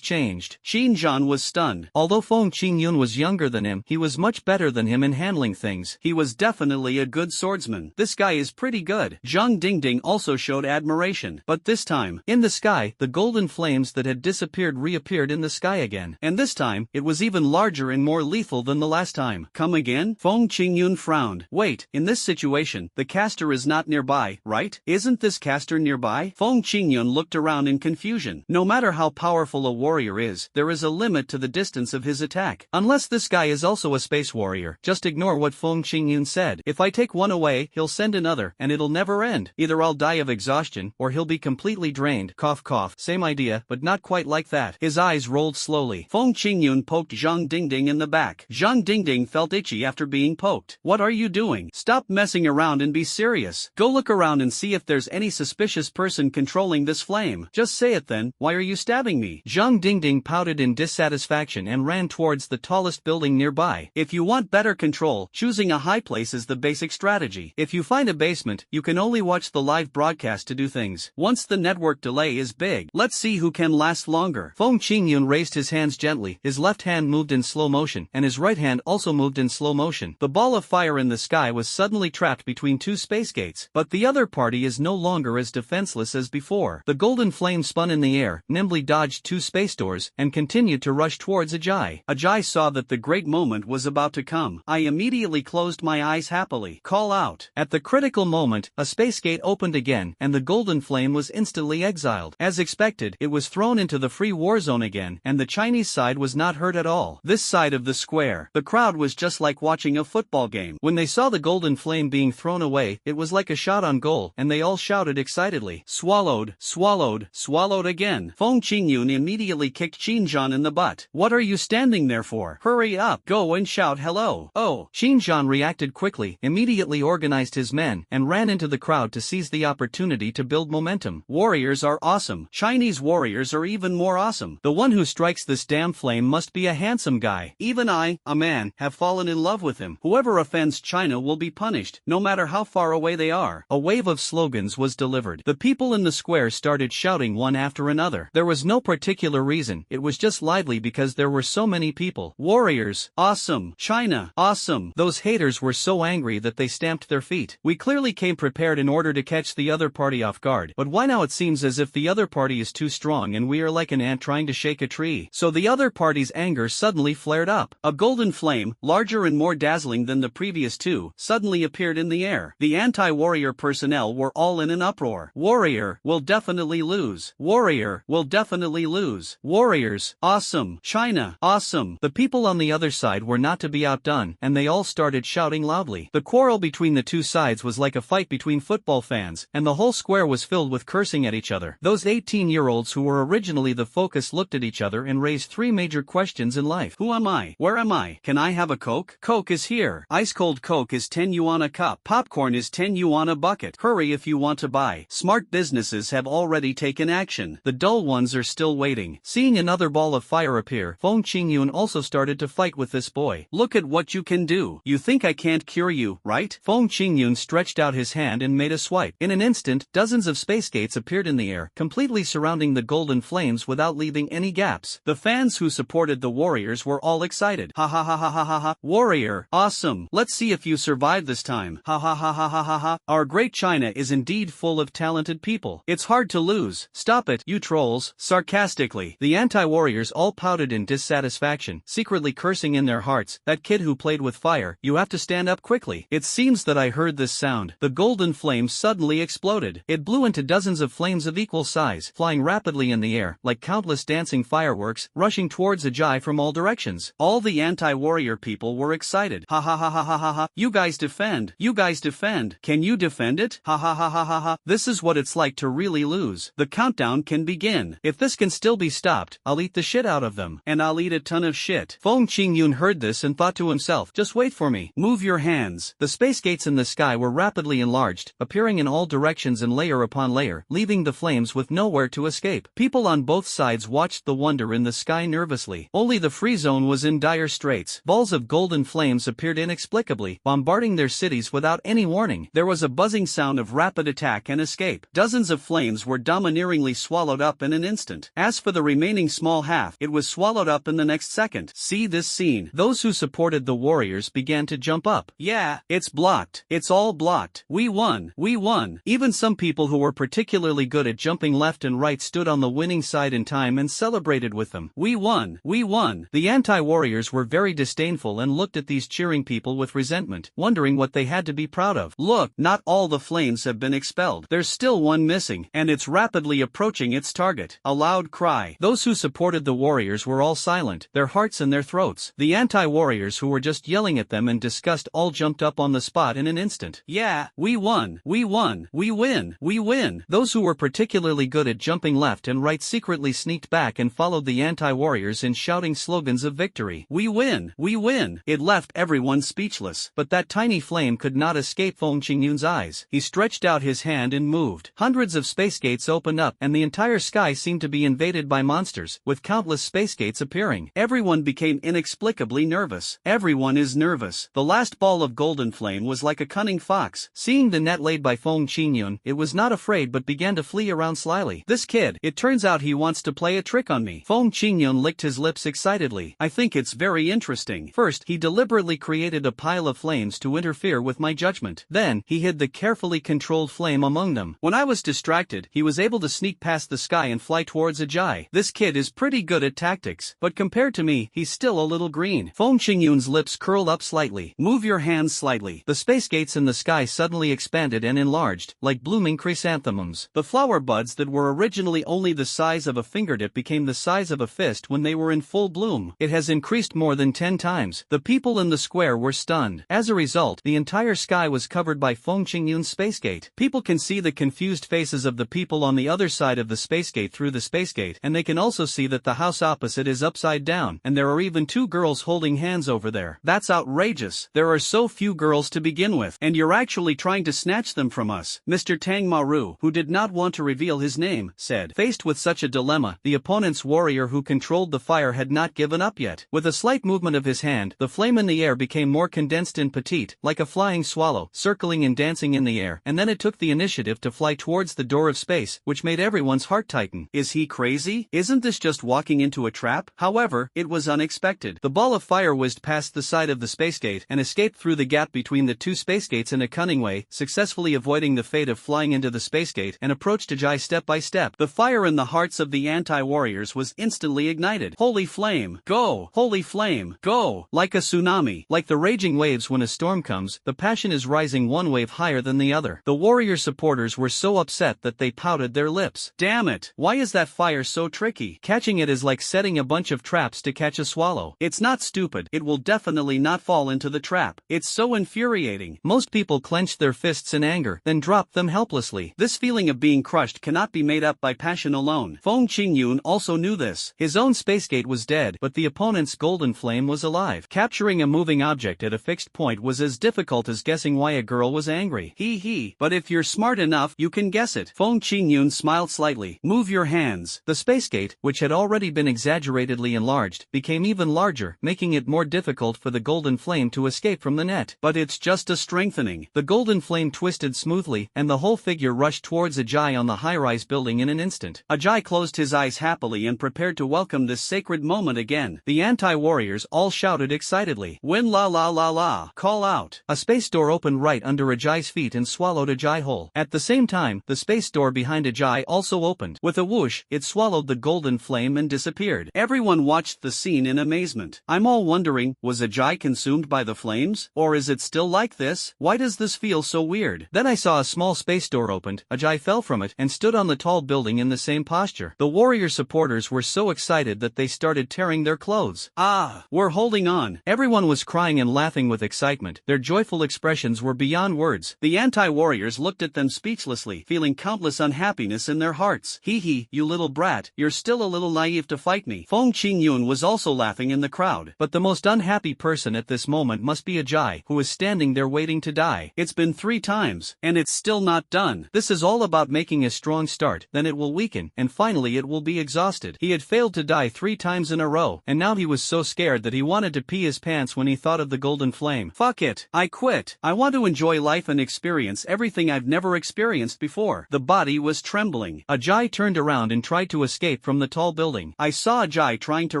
changed. Qin Zhan was stunned. Although Feng Qingyun was younger than him, he was much better than him in handling things. He was definitely a good swordsman. This guy is pretty good. Zhang Dingding also showed admiration. But this time, in the sky, the golden flames that had disappeared reappeared in the sky again. And this time, it was even larger and more lethal than the last time. Come again? Feng Qingyun frowned. Wait, in this situation, the caster is not nearby, right? Isn't this caster nearby? Feng Qingyun looked around in confusion. No matter how powerful a warrior is, there is a limit to the distance of his attack. Unless this guy is also a space warrior, just ignore what Feng Qingyun said. If I take one away, he'll send another, and it'll never end. Either I'll die of exhaustion, or he'll be completely drained. Cough cough. Same idea, but not quite like that. His eyes rolled slowly. Feng Qingyun Yun poked Zhang Dingding in the back. Zhang Dingding felt itchy after being poked. What are you doing? Stop messing around and be serious. Go look around and see if there's any suspicious person controlling this flame. Just say it then, why are you stabbing me? Zhang Dingding pouted in dissatisfaction and ran towards the tallest building nearby. If you want better control, choosing a high place is the basic strategy. If you find a basement, you can only watch the live broadcast to do things. Once the network delay is big, let's see who can last longer. Feng Qingyun raised his hands gently, his left hand moved in slow motion, and his right hand also moved in slow motion. The ball of fire in the sky was suddenly trapped between two space gates, but the other party is no longer as defenseless as before. The golden flame spun in the air, nimbly dodged two space doors, and continued to rush towards Ajay. Ajay saw that the great moment was about to come. I immediately closed my eyes happily. Call out. At the critical moment, a space gate opened again, and the golden flame was instantly exiled. As expected, it was thrown into the free war zone again, and the Chinese side was not hurt at all. This side of the square, the crowd was just like watching a football game. When they saw the golden flame being thrown away, it was like a shot on goal, and they all shouted excitedly. Swallowed, swallowed, swallowed again. Feng Qingyun immediately kicked Xinjian in the butt. What are you standing there for? Hurry up, go and shout hello. Oh. Xinjian reacted quickly, immediately organized his men, and ran into the crowd to seize the opportunity to build momentum. Warriors are awesome. Chinese warriors are even more awesome. The one who strikes this damn flame must be a handsome guy. Even I, a man, have fallen in love with him. Whoever offends China will be punished, no matter how far away they are. A wave of slogans was delivered. The people in the square started shouting one after another. There was no particular reason, it was just lively because there were so many people. Warriors, awesome. China, awesome. Those haters were so angry that they stamped their feet. We clearly came prepared in order to catch the other party off guard, but why now it seems as if the other party is too strong and we are like an ant trying to shake a tree. So the other party's anger suddenly flared up. A golden flame, larger and more dazzling than the previous two, suddenly appeared in the air. The anti-warrior personnel were all in an uproar. Warrior will definitely lose. Warrior will definitely lose. Warriors, awesome. China, awesome. The people on the other side were not to be outdone, and they all started shouting loudly. The quarrel between the two sides was like a fight between football fans, and the whole square was filled with cursing at each other. Those 18-year-olds who were originally the focus looked at each other and raised three major questions in life. Who am I? Where am I? Can I have a Coke? Coke is here. Ice-cold Coke is 10 yuan a cup. Popcorn is 10 yuan a bucket. Hurry if you want to buy. Smart businesses have already taken action. The dull ones are still waiting. Seeing another ball of fire appear, Feng Qingyun also started to fight with this boy. Look at what you can do. You think I can't cure you, right? Feng Qingyun stretched out his hand and made a swipe. In an instant, dozens of space gates appeared in the air, completely surrounding the golden flames without leaving any gaps. The fans who supported the warriors were all excited. Ha ha ha ha ha ha ha. Warrior, awesome. Let's see if you survive this time. Ha ha ha ha ha ha ha. Our great China is indeed full of talented people. It's hard to lose. Stop it, you trolls. Sarcastically, the anti-warriors all pouted in dissatisfaction, secretly cursing in their hearts. That kid who played with fire, you have to stand up quickly. It seems that I heard this sound. The golden flame suddenly exploded. It blew into dozens of flames of equal size, flying rapidly in the air, like countless dancing fireworks, rushing towards Ajay from all directions. All the anti-warrior people were excited. Ha ha ha ha ha ha ha. You guys defend. You guys defend. Can you defend it? Ha ha ha ha ha ha. This is what it's like to really lose. The countdown can begin. If this can still be stopped, I'll eat the shit out of them. And I'll eat a ton of shit. Feng Qingyun heard this and thought to himself, just wait for me. Move your hands. The space gates in the sky were rapidly enlarged, appearing in all directions and layer upon layer, leaving the flames with nowhere to escape. People on both sides watched the wonder in the sky nervously. Only the free zone was in dire straits. Balls of golden flames appeared inexplicably, bombarding their cities without any warning. There was a buzzing sound of rapid attack and escape. Dozens of flames were domineeringly swallowed up in an instant. As for the remaining small half, it was swallowed up in the next second. See this scene. Those who supported the warriors began to jump up. Yeah, it's blocked. It's all blocked. We won. We won. Even some people who were particularly good at jumping left and right stood on the winning side in time and celebrated with them. We won. We won. The anti-warriors were very disdainful and looked at these cheering people with resentment, wondering what they had to be proud of. Look, not all the flames have been expelled. There's still one missing, and it's rapidly approaching its target. A loud cry. Those who supported the warriors were all silent, their hearts in their throats. The anti-warriors who were just yelling at them in disgust all jumped up on the spot in an instant. Yeah, we won. We won. We win. We win. Those who were particularly good at jumping left and right secretly sneaked back and followed the anti-warriors in shouting slogans of victory. We win! We win! It left everyone speechless. But that tiny flame could not escape Feng Qingyun's eyes. He stretched out his hand and moved. Hundreds of space gates opened up, and the entire sky seemed to be invaded by monsters, with countless space gates appearing. Everyone became inexplicably nervous. Everyone is nervous. The last ball of golden flame was like a cunning fox. Seeing the net laid by Feng Qingyun, it was not afraid but began to flee around slyly. This kid, it turns out he wants to play a trick on me. Feng Qingyun licked his lips excitedly. I think it's very interesting. First, he deliberately created a pile of flames to interfere with my judgment. Then, he hid the carefully controlled flame among them. When I was distracted, he was able to sneak past the sky and fly towards Ajay. This kid is pretty good at tactics, but compared to me, he's still a little green. Feng Qingyun's lips curled up slightly. Move your hands slightly. The space gates in the sky suddenly expanded and enlarged, like blooming chrysanthemums. The flower buds that were originally only the size of a fingertip became the size of a fist when they were in full bloom. It has increased more than 10 times. The people in the square were stunned. As a result, the entire sky was covered by Feng Qingyun's space gate. People can see the confused faces of the people on the other side of the space gate through the space gate, and they can also see that the house opposite is upside down, and there are even 2 girls holding hands over there. That's outrageous. There are so few girls to begin with, and you're actually trying to snatch them from us, Mr. Tang Maru, who did not want to reveal his name, said. Faced with such a dilemma, the opponent's warrior who controlled the fire had not given up yet. With a slight movement of his hand, the flame in the air became more condensed and petite, like a flying swallow, circling and dancing in the air, and then it took the initiative to fly towards the door of space, which made everyone's heart tighten. Is he crazy? Isn't this just walking into a trap? However, it was unexpected. The ball of fire whizzed past the side of the space gate and escaped through the gap between the 2 space gates in a cunning way, successfully avoiding the fate of flying into the space gate, and approached Ajay step by step. The fire in the hearts of the anti-warriors was instantly ignited. Holy flame, go! Holy flame, go! Like a tsunami, like the raging waves when a storm comes, the passion is rising one wave higher than the other. The warrior supporters were so upset that they pouted their lips. Damn it! Why is that fire so tricky? Catching it is like setting a bunch of traps to catch a swallow. It's not stupid. It will definitely not fall into the trap. It's so infuriating. Most people clenched their fists in anger, then dropped them helplessly. This feeling of being crushed cannot be made up by passion alone. Feng Qingyun also knew this. His own space gate was dead, but the opponent's golden flame was alive. Capturing a moving object at a fixed point was as difficult as guessing why a girl was angry. Hee. But if you're smart enough, you can guess it. Feng Qingyun smiled slightly. Move your hands. The space gate, which had already been exaggeratedly enlarged, became even larger, making it more difficult for the golden flame to escape from the net. But it's just a strengthening. The golden flame twisted smoothly, and the whole figure rushed towards Ajay on the high-rise building in an instant. Ajay closed his eyes happily and prepared to welcome this sacred moment again. The anti-warriors all shouted excitedly. Win la la la la. Call out. A space door opened right under Ajay's feet and swallowed Ajay whole. At the same time, the space door behind Ajay also opened. With a whoosh, it swallowed the golden flame and disappeared. Everyone watched the scene in amazement. I'm all wondering, was Ajay consumed by the flames? Or is it still like this? Why does this feel so weird? Then I saw a small space door opened, Ajay fell from it, and stood on the tall building in the same posture. The warrior supporters were so excited that they started tearing their clothes. Ah, we're holding on. Everyone was crying and laughing with excitement. Their joyful expressions were beyond words. The anti-warriors looked at them speechlessly, feeling countless unhappiness in their hearts. Hee, you little brat, you're still a little naive to fight me. Feng Qingyun was also laughing in the crowd. But the most unhappy person at this moment must be Ajay, who is standing there waiting to die. It's been 3 times, and it's still not done. This is all about making a strong start, then it will weaken, and finally it will be exhausted. He had failed to die 3 times in a row, and now he was so scared that he wanted to pee his pants when he thought of the golden flame. Fuck it, I quit. I want to enjoy life and experience everything I've never experienced before. The body was trembling. Ajay turned around and tried to escape from the tall building. I saw Ajay trying to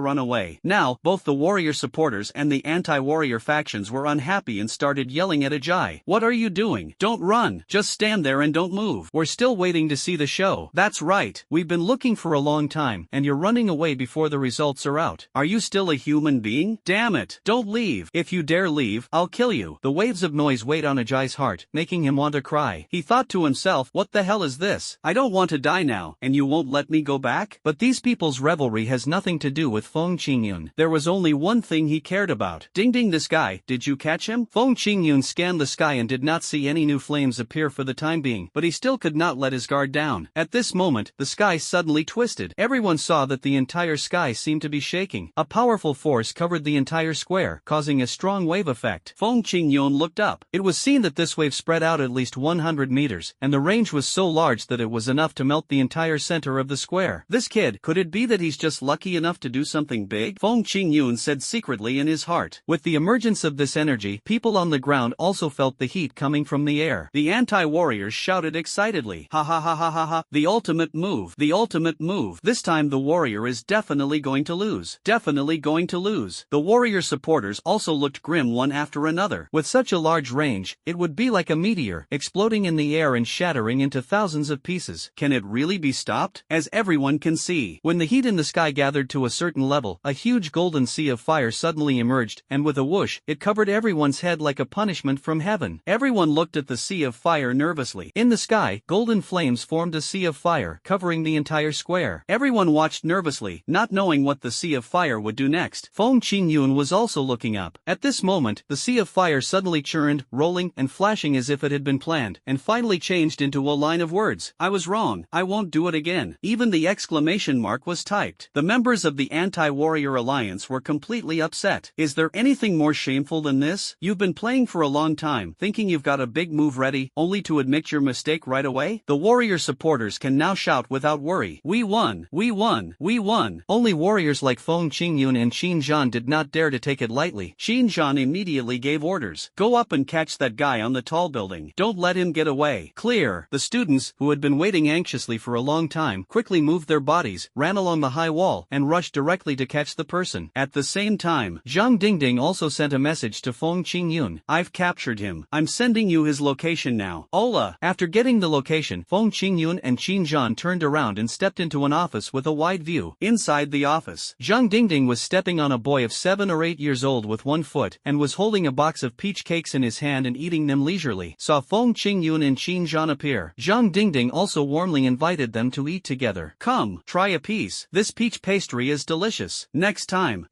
run away. Now, both the warrior supporters and the anti-warrior factions were unhappy and started yelling at Ajay. What are you doing? Don't run. Just stand there and don't move. We're still waiting to see the show. That's right. We've been looking for a long time, and you're running away before the results are out. Are you still a human being? Damn it. Don't leave. If you dare leave, I'll kill you. The waves of noise weighed on Ajay's heart, making him want to cry. He thought to himself, what the hell is this? I don't want to die now, and you won't let me go back? But these people's revelry has nothing to do with Feng Qingyun. There was only one thing he cared about. Ding this guy, did you catch him? Feng Qingyun scanned the sky and did not see any new flames appear for the time being, but he still could not let his guard down. At this moment, the sky suddenly twisted. Everyone saw that the entire sky seemed seemed to be shaking. A powerful force covered the entire square, causing a strong wave effect. Feng Qingyun looked up. It was seen that this wave spread out at least 100 meters, and the range was so large that it was enough to melt the entire center of the square. This kid, could it be that he's just lucky enough to do something big? Feng Qingyun said secretly in his heart. With the emergence of this energy, people on the ground also felt the heat coming from the air. The anti-warriors shouted excitedly, "Ha ha ha ha ha ha, the ultimate move, the ultimate move. This time the warrior is definitely going to lose. Definitely going to lose." The warrior supporters also looked grim one after another. With such a large range, it would be like a meteor, exploding in the air and shattering into thousands of pieces. Can it really be stopped? As everyone can see, when the heat in the sky gathered to a certain level, a huge golden sea of fire suddenly emerged, and with a whoosh, it covered everyone's head like a punishment from heaven. Everyone looked at the sea of fire nervously. In the sky, golden flames formed a sea of fire, covering the entire square. Everyone watched nervously, not knowing what the sea of fire would do next. Feng Qingyun was also looking up. At this moment, the sea of fire suddenly churned, rolling and flashing as if it had been planned, and finally changed into a line of words. "I was wrong. I won't do it again." Even the exclamation mark was typed. The members of the Anti-Warrior Alliance were completely upset. Is there anything more shameful than this? You've been playing for a long time, thinking you've got a big move ready, only to admit your mistake right away? The warrior supporters can now shout without worry, "We won! We won! We won!" Only warriors like Feng Qingyun and Qin Zhan did not dare to take it lightly. Qin Zhan immediately gave orders. "Go up and catch that guy on the tall building. Don't let him get away." Clear. The students, who had been waiting anxiously for a long time, quickly moved their bodies, ran along the high wall, and rushed directly to catch the person. At the same time, Zhang Dingding also sent a message to Feng Qingyun. "I've captured him. I'm sending you his location now." Hola! After getting the location, Feng Qingyun and Qin Zhan turned around and stepped into an office with a wide view. Inside the office, Zhang Dingding was stepping on a boy of 7 or 8 years old with one foot, and was holding a box of peach cakes in his hand and eating them leisurely. Saw Feng Qingyun and Qin Zhan appear. Zhang Dingding also warmly invited them to eat together. "Come, try a piece. This peach pastry is delicious. Next time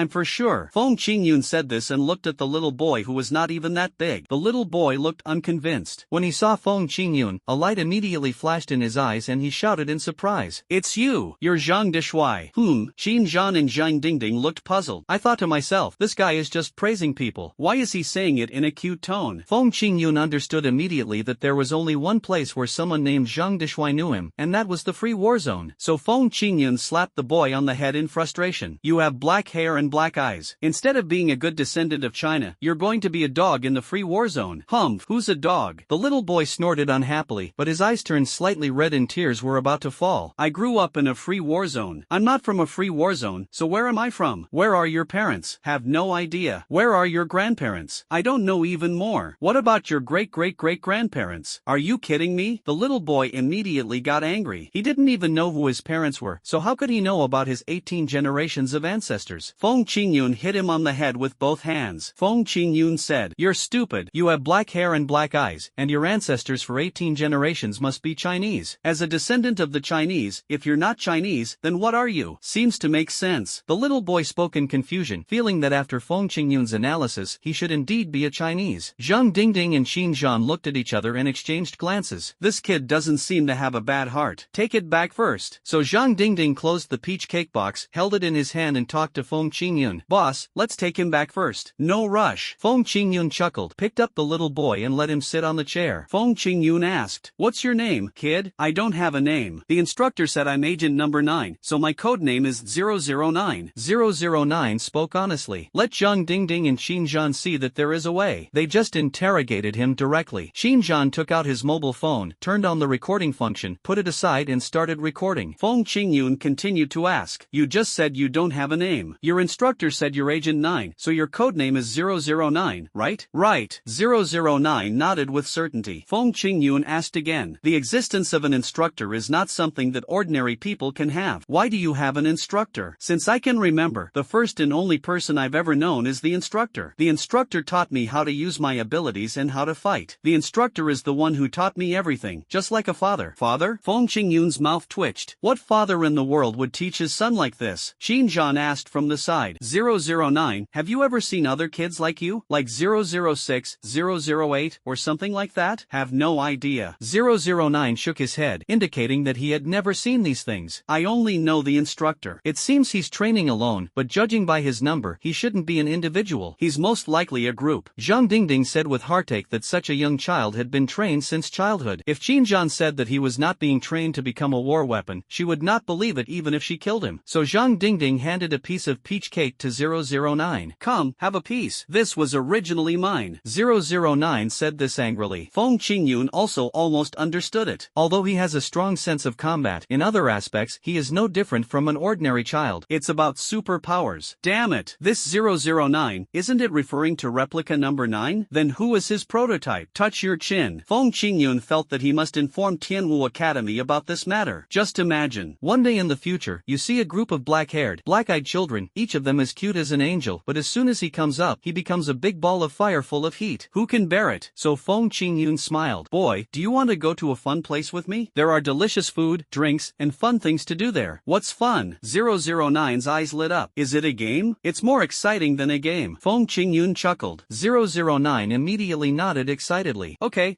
for sure." Feng Qingyun said this and looked at the little boy who was not even that big. The little boy looked unconvinced. When he saw Feng Qingyun, a light immediately flashed in his eyes and he shouted in surprise, "It's you! You're Zhang Dishuai." Qin Zhan and Zhang Dingding looked puzzled. I thought to myself, this guy is just praising people. Why is he saying it in a cute tone? Feng Qingyun understood immediately that there was only one place where someone named Zhang Dishuai knew him, and that was the free war zone. So Feng Qingyun slapped the boy on the head in frustration. "You have black hair and black eyes. Instead of being a good descendant of China, you're going to be a dog in the free war zone." Who's a dog? The little boy snorted unhappily, but his eyes turned slightly red and tears were about to fall. "I grew up in a free war zone. I'm not from a free war zone, so where am I from? Where are your parents? Have no idea. Where are your grandparents? I don't know even more. What about your great-great-great-grandparents? Are you kidding me?" The little boy immediately got angry. He didn't even know who his parents were, so how could he know about his 18 generations of ancestors? Feng Qingyun hit him on the head with both hands. Feng Qingyun said, "You're stupid. You have black hair and black eyes, and your ancestors for 18 generations must be Chinese. As a descendant of the Chinese, if you're not Chinese, then what are you? Seems to make sense." The little boy spoke in confusion, feeling that after Feng Qingyun's analysis, he should indeed be a Chinese. Zhang Dingding and Qin Zhan looked at each other and exchanged glances. This kid doesn't seem to have a bad heart. Take it back first. So Zhang Dingding closed the peach cake box, held it in his hand and talked to Feng Qingyun. "Boss, let's take him back first. No rush." Feng Qingyun chuckled, picked up the little boy and let him sit on the chair. Feng Qingyun asked, "What's your name, kid?" "I don't have a name. The instructor said I'm agent number 9, so my code name is 009. 009 spoke honestly. Let Zhang Dingding and Qin Zhan see that there is a way. They just interrogated him directly. Qin Zhan took out his mobile phone, turned on the recording function, put it aside and started recording. Feng Qingyun continued to ask, "You just said you don't have a name. Your instructor said you're agent 9, so your code name is 009, right?" "Right." 009 nodded with certainty. Feng Qingyun asked again, "The existence of an instructor is not something that ordinary people can have. Why do you have an instructor?" "Since I can remember, the first and only person I've ever known is the instructor. The instructor taught me how to use my abilities and how to fight. The instructor is the one who taught me everything, just like a father." "Father?" Feng Qingyun's mouth twitched. What father in the world would teach his son like this? Qin Zhan asked from the side. 009, have you ever seen other kids like you? Like 006, 008, or something like that? Have no idea. 009 shook his head, indicating that he had never seen these things. "I only know the instructor. It seems he's training alone, but judging by his number, he shouldn't be an individual. He's most likely a group. Zhang Dingding said with heartache that such a young child had been trained since childhood. If Qin Zhan said that he was not being trained to become a war weapon, she would not believe it even if she killed him. So Zhang Dingding handed a piece of peach cake to 009. Come, have a piece. This was originally mine. 009 said this angrily. Feng Qingyun also almost understood it. Although he has a strong sense of combat, in other aspects, he is no different from an ordinary child. It's about superpowers. Damn it. This 009, isn't it referring to replica number 9? Then who is his prototype? Touch your chin. Feng Qingyun felt that he must inform Tianwu Academy about this matter. Just imagine. One day in the future, you see a group of black-haired, black-eyed children, each of them as cute as an angel, but as soon as he comes up, he becomes a big ball of fire full of heat. Who can bear it? So Feng Qingyun smiled. Boy, do you want to go to a fun place with me? There are delicious food, drinks, and fun things to do there. What's fun? 009's eyes lit up. Is it a game? It's more exciting than a game. Feng Qingyun chuckled. 009 immediately nodded excitedly. Okay,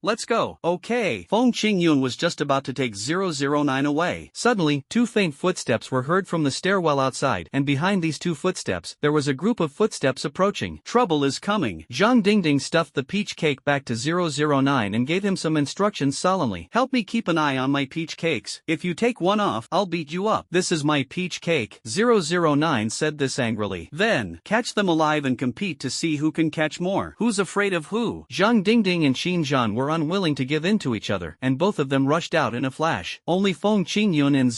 let's go. Okay. Feng Qingyun was just about to take 009 away. Suddenly, two faint footsteps were heard from the stairwell outside, and behind these two footsteps, there was a group of footsteps approaching. Trouble is coming. Zhang Dingding stuffed the peach cake back to 009 and gave him some instructions solemnly. Help me keep an eye on my peach cakes. If you take one off, I'll beat you up. This is my peach cake. 009 said this angrily. Then, catch them alive and compete to see who can catch more. Who's afraid of who? Zhang Dingding and Qin Zhan were unwilling to give in to each other, and both of them rushed out in a flash. Only Feng Qingyun and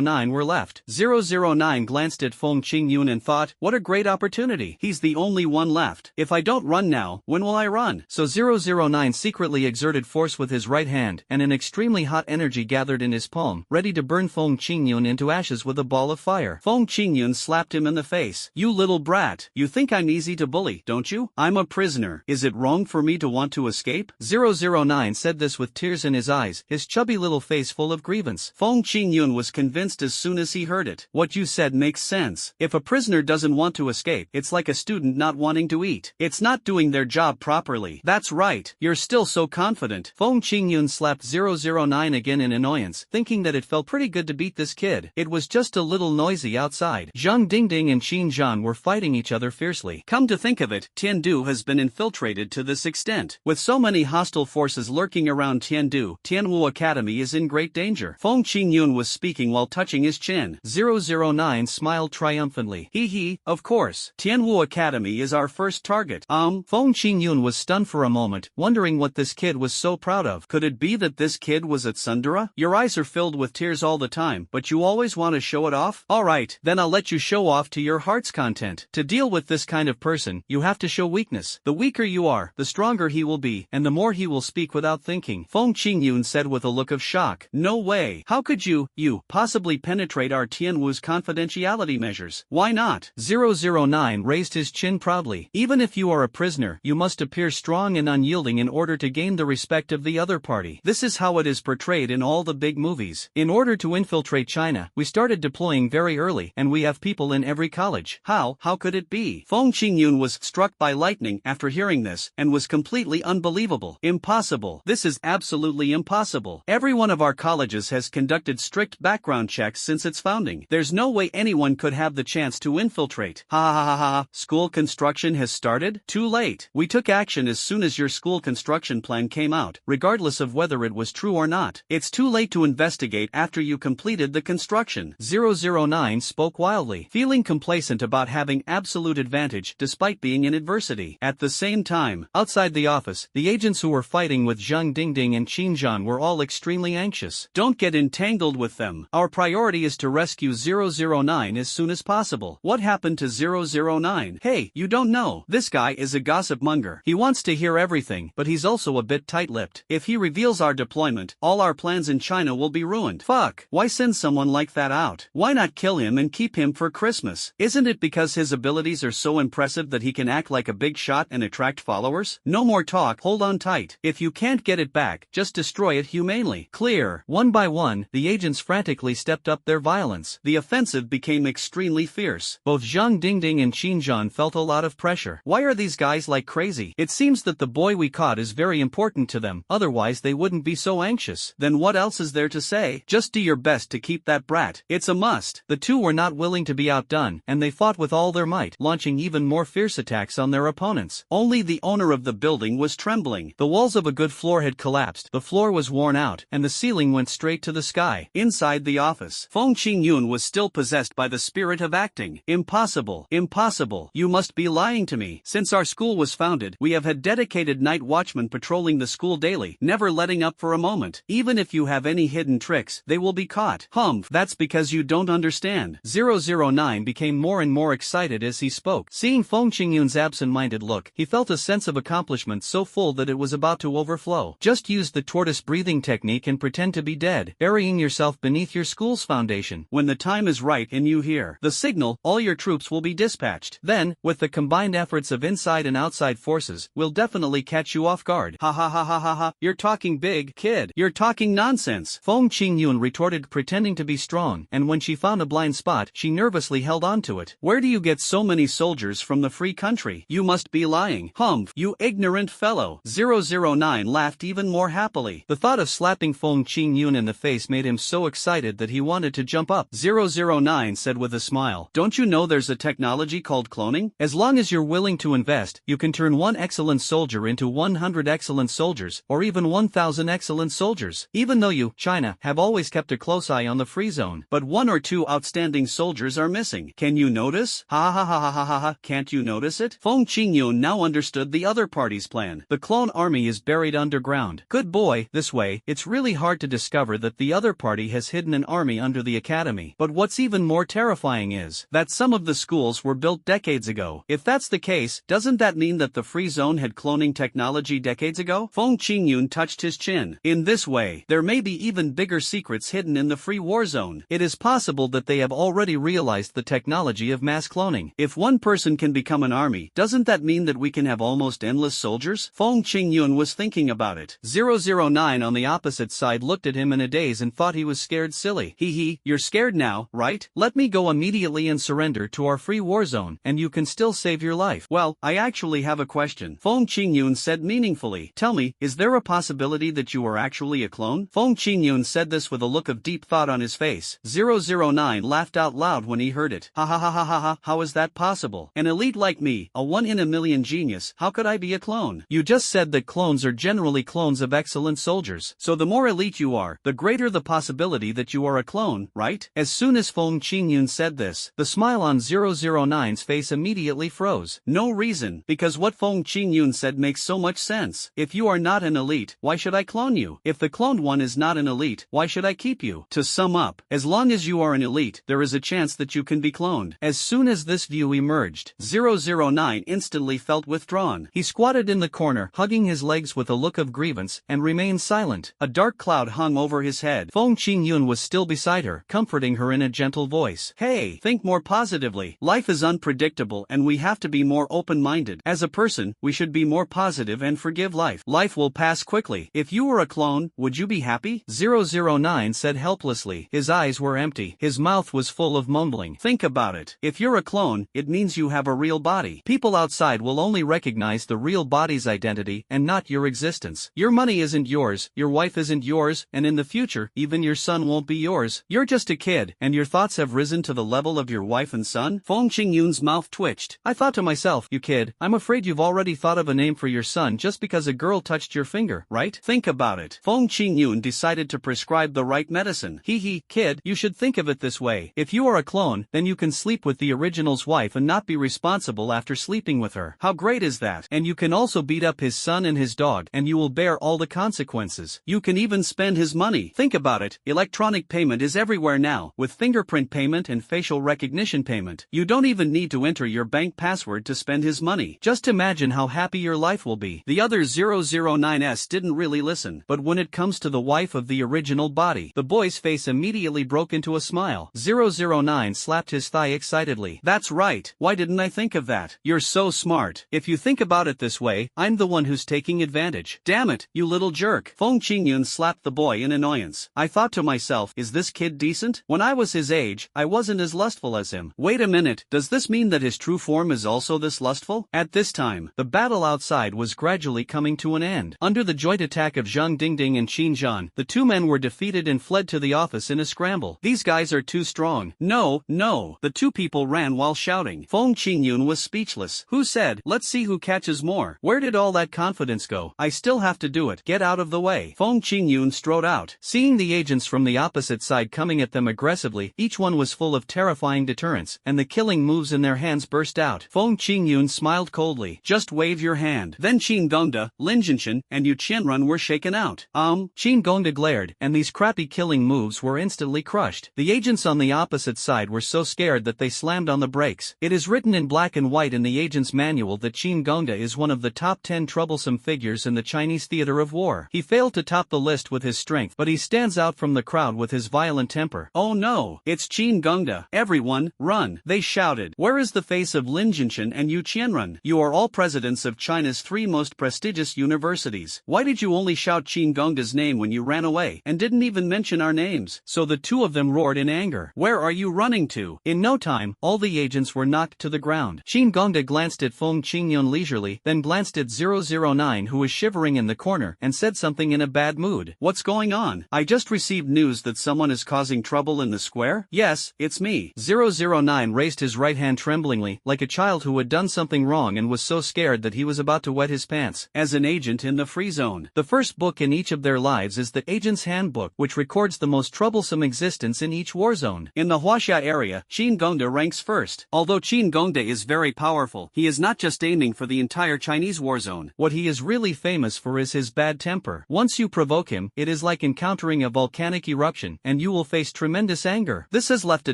009 were left. 009 glanced at Feng Qingyun and thought, what a great opportunity. He's the only one left. If I don't run now, when will I run? So 009 secretly exerted force with his right hand, and an extremely hot energy gathered in his palm, ready to burn Feng Qingyun into ashes with a ball of fire. Feng Qingyun slapped him in the face. You little brat. You think I'm easy to bully, don't you? I'm a prisoner. Is it wrong for me to want to escape? 009 said this with tears in his eyes, his chubby little face full of grievance. Feng Qingyun was convinced as soon as he heard it. What you said makes sense. If a prisoner doesn't want to escape, it's like a student not wanting to eat. It's not doing their job properly. That's right. You're still so confident. Feng Qingyun slapped 009 again in annoyance, thinking that it felt pretty good to beat this kid. It was just a little noisy outside. Zhang Dingding and Qin Zhan were fighting each other fiercely. Come to think of it, Tiandu has been infiltrated to this extent. With so many hostile forces lurking around Tiandu, Tianwu Academy is in great danger. Feng Qingyun was speaking while touching his chin. 009 smiled triumphantly. Hee, of course. Tianwu Academy is our first target. Feng Qingyun was stunned for a moment, wondering what this kid was so proud of. Could it be that this kid was at Sundara? Your eyes are filled with tears all the time, but you always want to show it off? Alright, then I'll let you show off to your heart's content. To deal with this kind of person, you have to show weakness. The weaker you are, the stronger he will be, and the more he will speak without thinking. Feng Qingyun said with a look of shock. No way. How could you possibly penetrate our Tianwu's confidentiality measures? Why not? 009 raised his chin proudly. Even if you are a prisoner, you must appear strong and unyielding in order to gain the respect of the other party. This is how it is portrayed in all the big movies. In order to infiltrate China, we started deploying very early, and we have people in every college. How could it be? Feng Qingyun was struck by lightning after hearing this, and was completely unbelievable. Impossible. This is absolutely impossible. Every one of our colleges has conducted strict background checks since its founding. There's no way anyone could have the chance to infiltrate. Ha. School construction has started? Too late. We took action as soon as your school construction plan came out, regardless of whether it was true or not. It's too late to investigate after you completed the construction. 009 spoke wildly, feeling complacent about having absolute advantage despite being in adversity. At the same time, outside the office, the agents who were fighting with Zhang Dingding and Qin Zhan were all extremely anxious. Don't get entangled with them. Our priority is to rescue 009 as soon as possible. What happened to 009? Hey, you don't know. This guy is a gossip monger. He wants to hear everything, but he's also a bit tight-lipped. If he reveals our deployment, all our plans in China will be ruined. Fuck. Why send someone like that out? Why not kill him and keep him for Christmas? Isn't it because his abilities are so impressive that he can act like a big shot and attract followers? No more talk, hold on tight. If you can't get it back, just destroy it humanely. Clear. One by one, the agents frantically stepped up their violence. The offensive became extremely fierce. Both Zhang Dingding and Qin Zhan felt a lot of pressure. Why are these guys like crazy? It seems that the boy we caught is very important to them, otherwise they wouldn't be so anxious. Then what else is there to say? Just do your best to keep that brat. It's It's a must. The two were not willing to be outdone, and they fought with all their might, launching even more fierce attacks on their opponents. Only the owner of the building was trembling. The walls of a good floor had collapsed, the floor was worn out, and the ceiling went straight to the sky. Inside the office, Feng Qingyun was still possessed by the spirit of acting. Impossible. Impossible. You must be lying to me. Since our school was founded, we have had dedicated night watchmen patrolling the school daily, never letting up for a moment. Even if you have any hidden tricks, they will be caught. Humph, that's because you don't understand. 009 became more and more excited as he spoke. Seeing Feng Qingyun's absent-minded look, he felt a sense of accomplishment so full that it was about to overflow. Just use the tortoise breathing technique and pretend to be dead, burying yourself beneath your school's foundation. When the time is right and you hear the signal, all your troops will be dispatched. Then, with the combined efforts of inside and outside forces, we'll definitely catch you off guard. Ha ha ha ha ha ha, you're talking big, kid. You're talking nonsense. Feng Qingyun retorted, pretending to be strong, and when she found a blind spot, she nervously held on to it. Where do you get so many soldiers from the free country? You must be lying. Humph, you ignorant fellow. 009 laughed even more happily. The thought of slapping Feng Qingyun in the face made him so excited that he wanted to jump up. 009 said with a smile, don't you know there's a technology called cloning? As long as you're willing to invest, you can turn one excellent soldier into 100 excellent soldiers, or even 1,000 excellent soldiers. Even though you, China, have always kept a close eye on the free zone, but one or two outstanding soldiers are missing. Can you notice? Ha ha ha ha ha ha ha, can't you notice it? Feng Qingyun now understood the other party's plan. The clone army is buried underground. Good boy, this way, it's really hard to discover that the other party has hidden an army under the academy. But what's even more terrifying is that some of the schools were built decades ago. If that's the case, doesn't that mean that the free zone had cloning technology decades ago? Feng Qingyun touched his chin. In this way, there may be even bigger secrets hidden in the free war zone. It is possible that they have already realized the technology of mass cloning. If one person can become an army, doesn't that mean that we can have almost endless soldiers? Feng Qingyun was thinking about it. 009 on the opposite side looked at him in a daze and thought he was scared silly. Hee, you're scared now, right? Let me go immediately and surrender to our free war zone, and you can still save your life. Well, I actually have a question. Feng Qingyun said meaningfully. Tell me, is there a possibility that you are actually a clone? Feng Qingyun said this with a look of deep thought on his face. 009 laughed out loud when he heard it. Ha ha ha ha ha ha, how is that possible? An elite like me, a 1 in a million genius, how could I be a clone? You just said that clones are generally clones of excellent soldiers. So the more elite you are, the greater the possibility that you are a clone, right? As soon as Feng Qingyun said this, the smile on 009's face immediately froze. No reason, because what Feng Qingyun said makes so much sense. If you are not an elite, why should I clone you? If the cloned one is not an elite, why should I keep you? To sum up, as long as you are an elite, there is a chance that you can be cloned. As soon as this view emerged, 009 instantly felt withdrawn. He squatted in the corner, hugging his legs with a look of grievance, and remained silent. A dark cloud hung over his head. Feng Qingyun was still beside her, comforting her in a gentle voice. Hey, think more positively. Life is unpredictable and we have to be more open-minded. As a person, we should be more positive and forgive life. Life will pass quickly. If you were a clone, would you be happy? 009 said helplessly. His eyes were empty. His mouth was full of mumbling. Think about it. If you're a clone, it means you have a real body. People outside will only recognize the real body's identity and not your existence. Your money isn't yours, your wife isn't yours, and in the future, even your son won't be yours. You're just a kid, and your thoughts have risen to the level of your wife and son? Feng Qingyun's mouth twitched. I thought to myself, you kid, I'm afraid you've already thought of a name for your son just because a girl touched your finger, right? Think about it. Feng Qingyun decided to prescribe the right medicine. Hee, kid, you should think of it this way. If you are a clone, then you can sleep with the original's wife and not be responsible after sleeping with her. How great is that? And you can also beat up his son and his dog, and you will bear all the consequences. You can even spend his money. Think about it. Electronic payment is everywhere now, with fingerprint payment and facial recognition payment. You don't even need to enter your bank password to spend his money. Just imagine how happy your life will be. The other 009s didn't really listen, but when it comes to the wife of the original body, the boy's face immediately broke into a smile. 009 slapped his thigh excitedly. That's right. Why didn't I think of that? You're so smart. If you think about it this way, I'm the one who's taking advantage. Damn it, you little jerk. Feng Qingyun slapped the boy in annoyance. I thought to myself, is this kid decent? When I was his age, I wasn't as lustful as him. Wait a minute, does this mean that his true form is also this lustful? At this time, the battle outside was gradually coming to an end. Under the joint attack of Zhang Dingding and Qin Zhan, the two men were defeated and fled to the office in a scramble. These These guys are too strong. No, no. The two people ran while shouting. Feng Qingyun was speechless. Who said, let's see who catches more? Where did all that confidence go? I still have to do it. Get out of the way. Feng Qingyun strode out. Seeing the agents from the opposite side coming at them aggressively, each one was full of terrifying deterrence, and the killing moves in their hands burst out. Feng Qingyun smiled coldly. Just wave your hand. Then Qin Gongda, Lin Jinshan, and Yu Qianrun were shaken out. Qin Gongda glared, and these crappy killing moves were instantly crushed. The agents on the opposite side were so scared that they slammed on the brakes. It is written in black and white in the agent's manual that Qin Gongda is one of the top 10 troublesome figures in the Chinese theater of war. He failed to top the list with his strength, but he stands out from the crowd with his violent temper. Oh no, it's Qin Gongda. Everyone, run, they shouted. Where is the face of Lin Jinshan and Yu Qianrun? You are all presidents of China's 3 most prestigious universities. Why did you only shout Qin Gongda's name when you ran away, and didn't even mention our names? So the two of them roared in anger. Where are you running to? In no time, all the agents were knocked to the ground. Qin Gongda glanced at Feng Qingyun leisurely, then glanced at 009 who was shivering in the corner, and said something in a bad mood. What's going on? I just received news that someone is causing trouble in the square? Yes, it's me. 009 raised his right hand tremblingly, like a child who had done something wrong and was so scared that he was about to wet his pants. As an agent in the free zone, the first book in each of their lives is the Agent's Handbook, which records the most troublesome existence in each war zone. In the Huaxia area, Qin Gongda ranks first. Although Qin Gongda is very powerful, he is not just aiming for the entire Chinese war zone. What he is really famous for is his bad temper. Once you provoke him, it is like encountering a volcanic eruption, and you will face tremendous anger. This has left a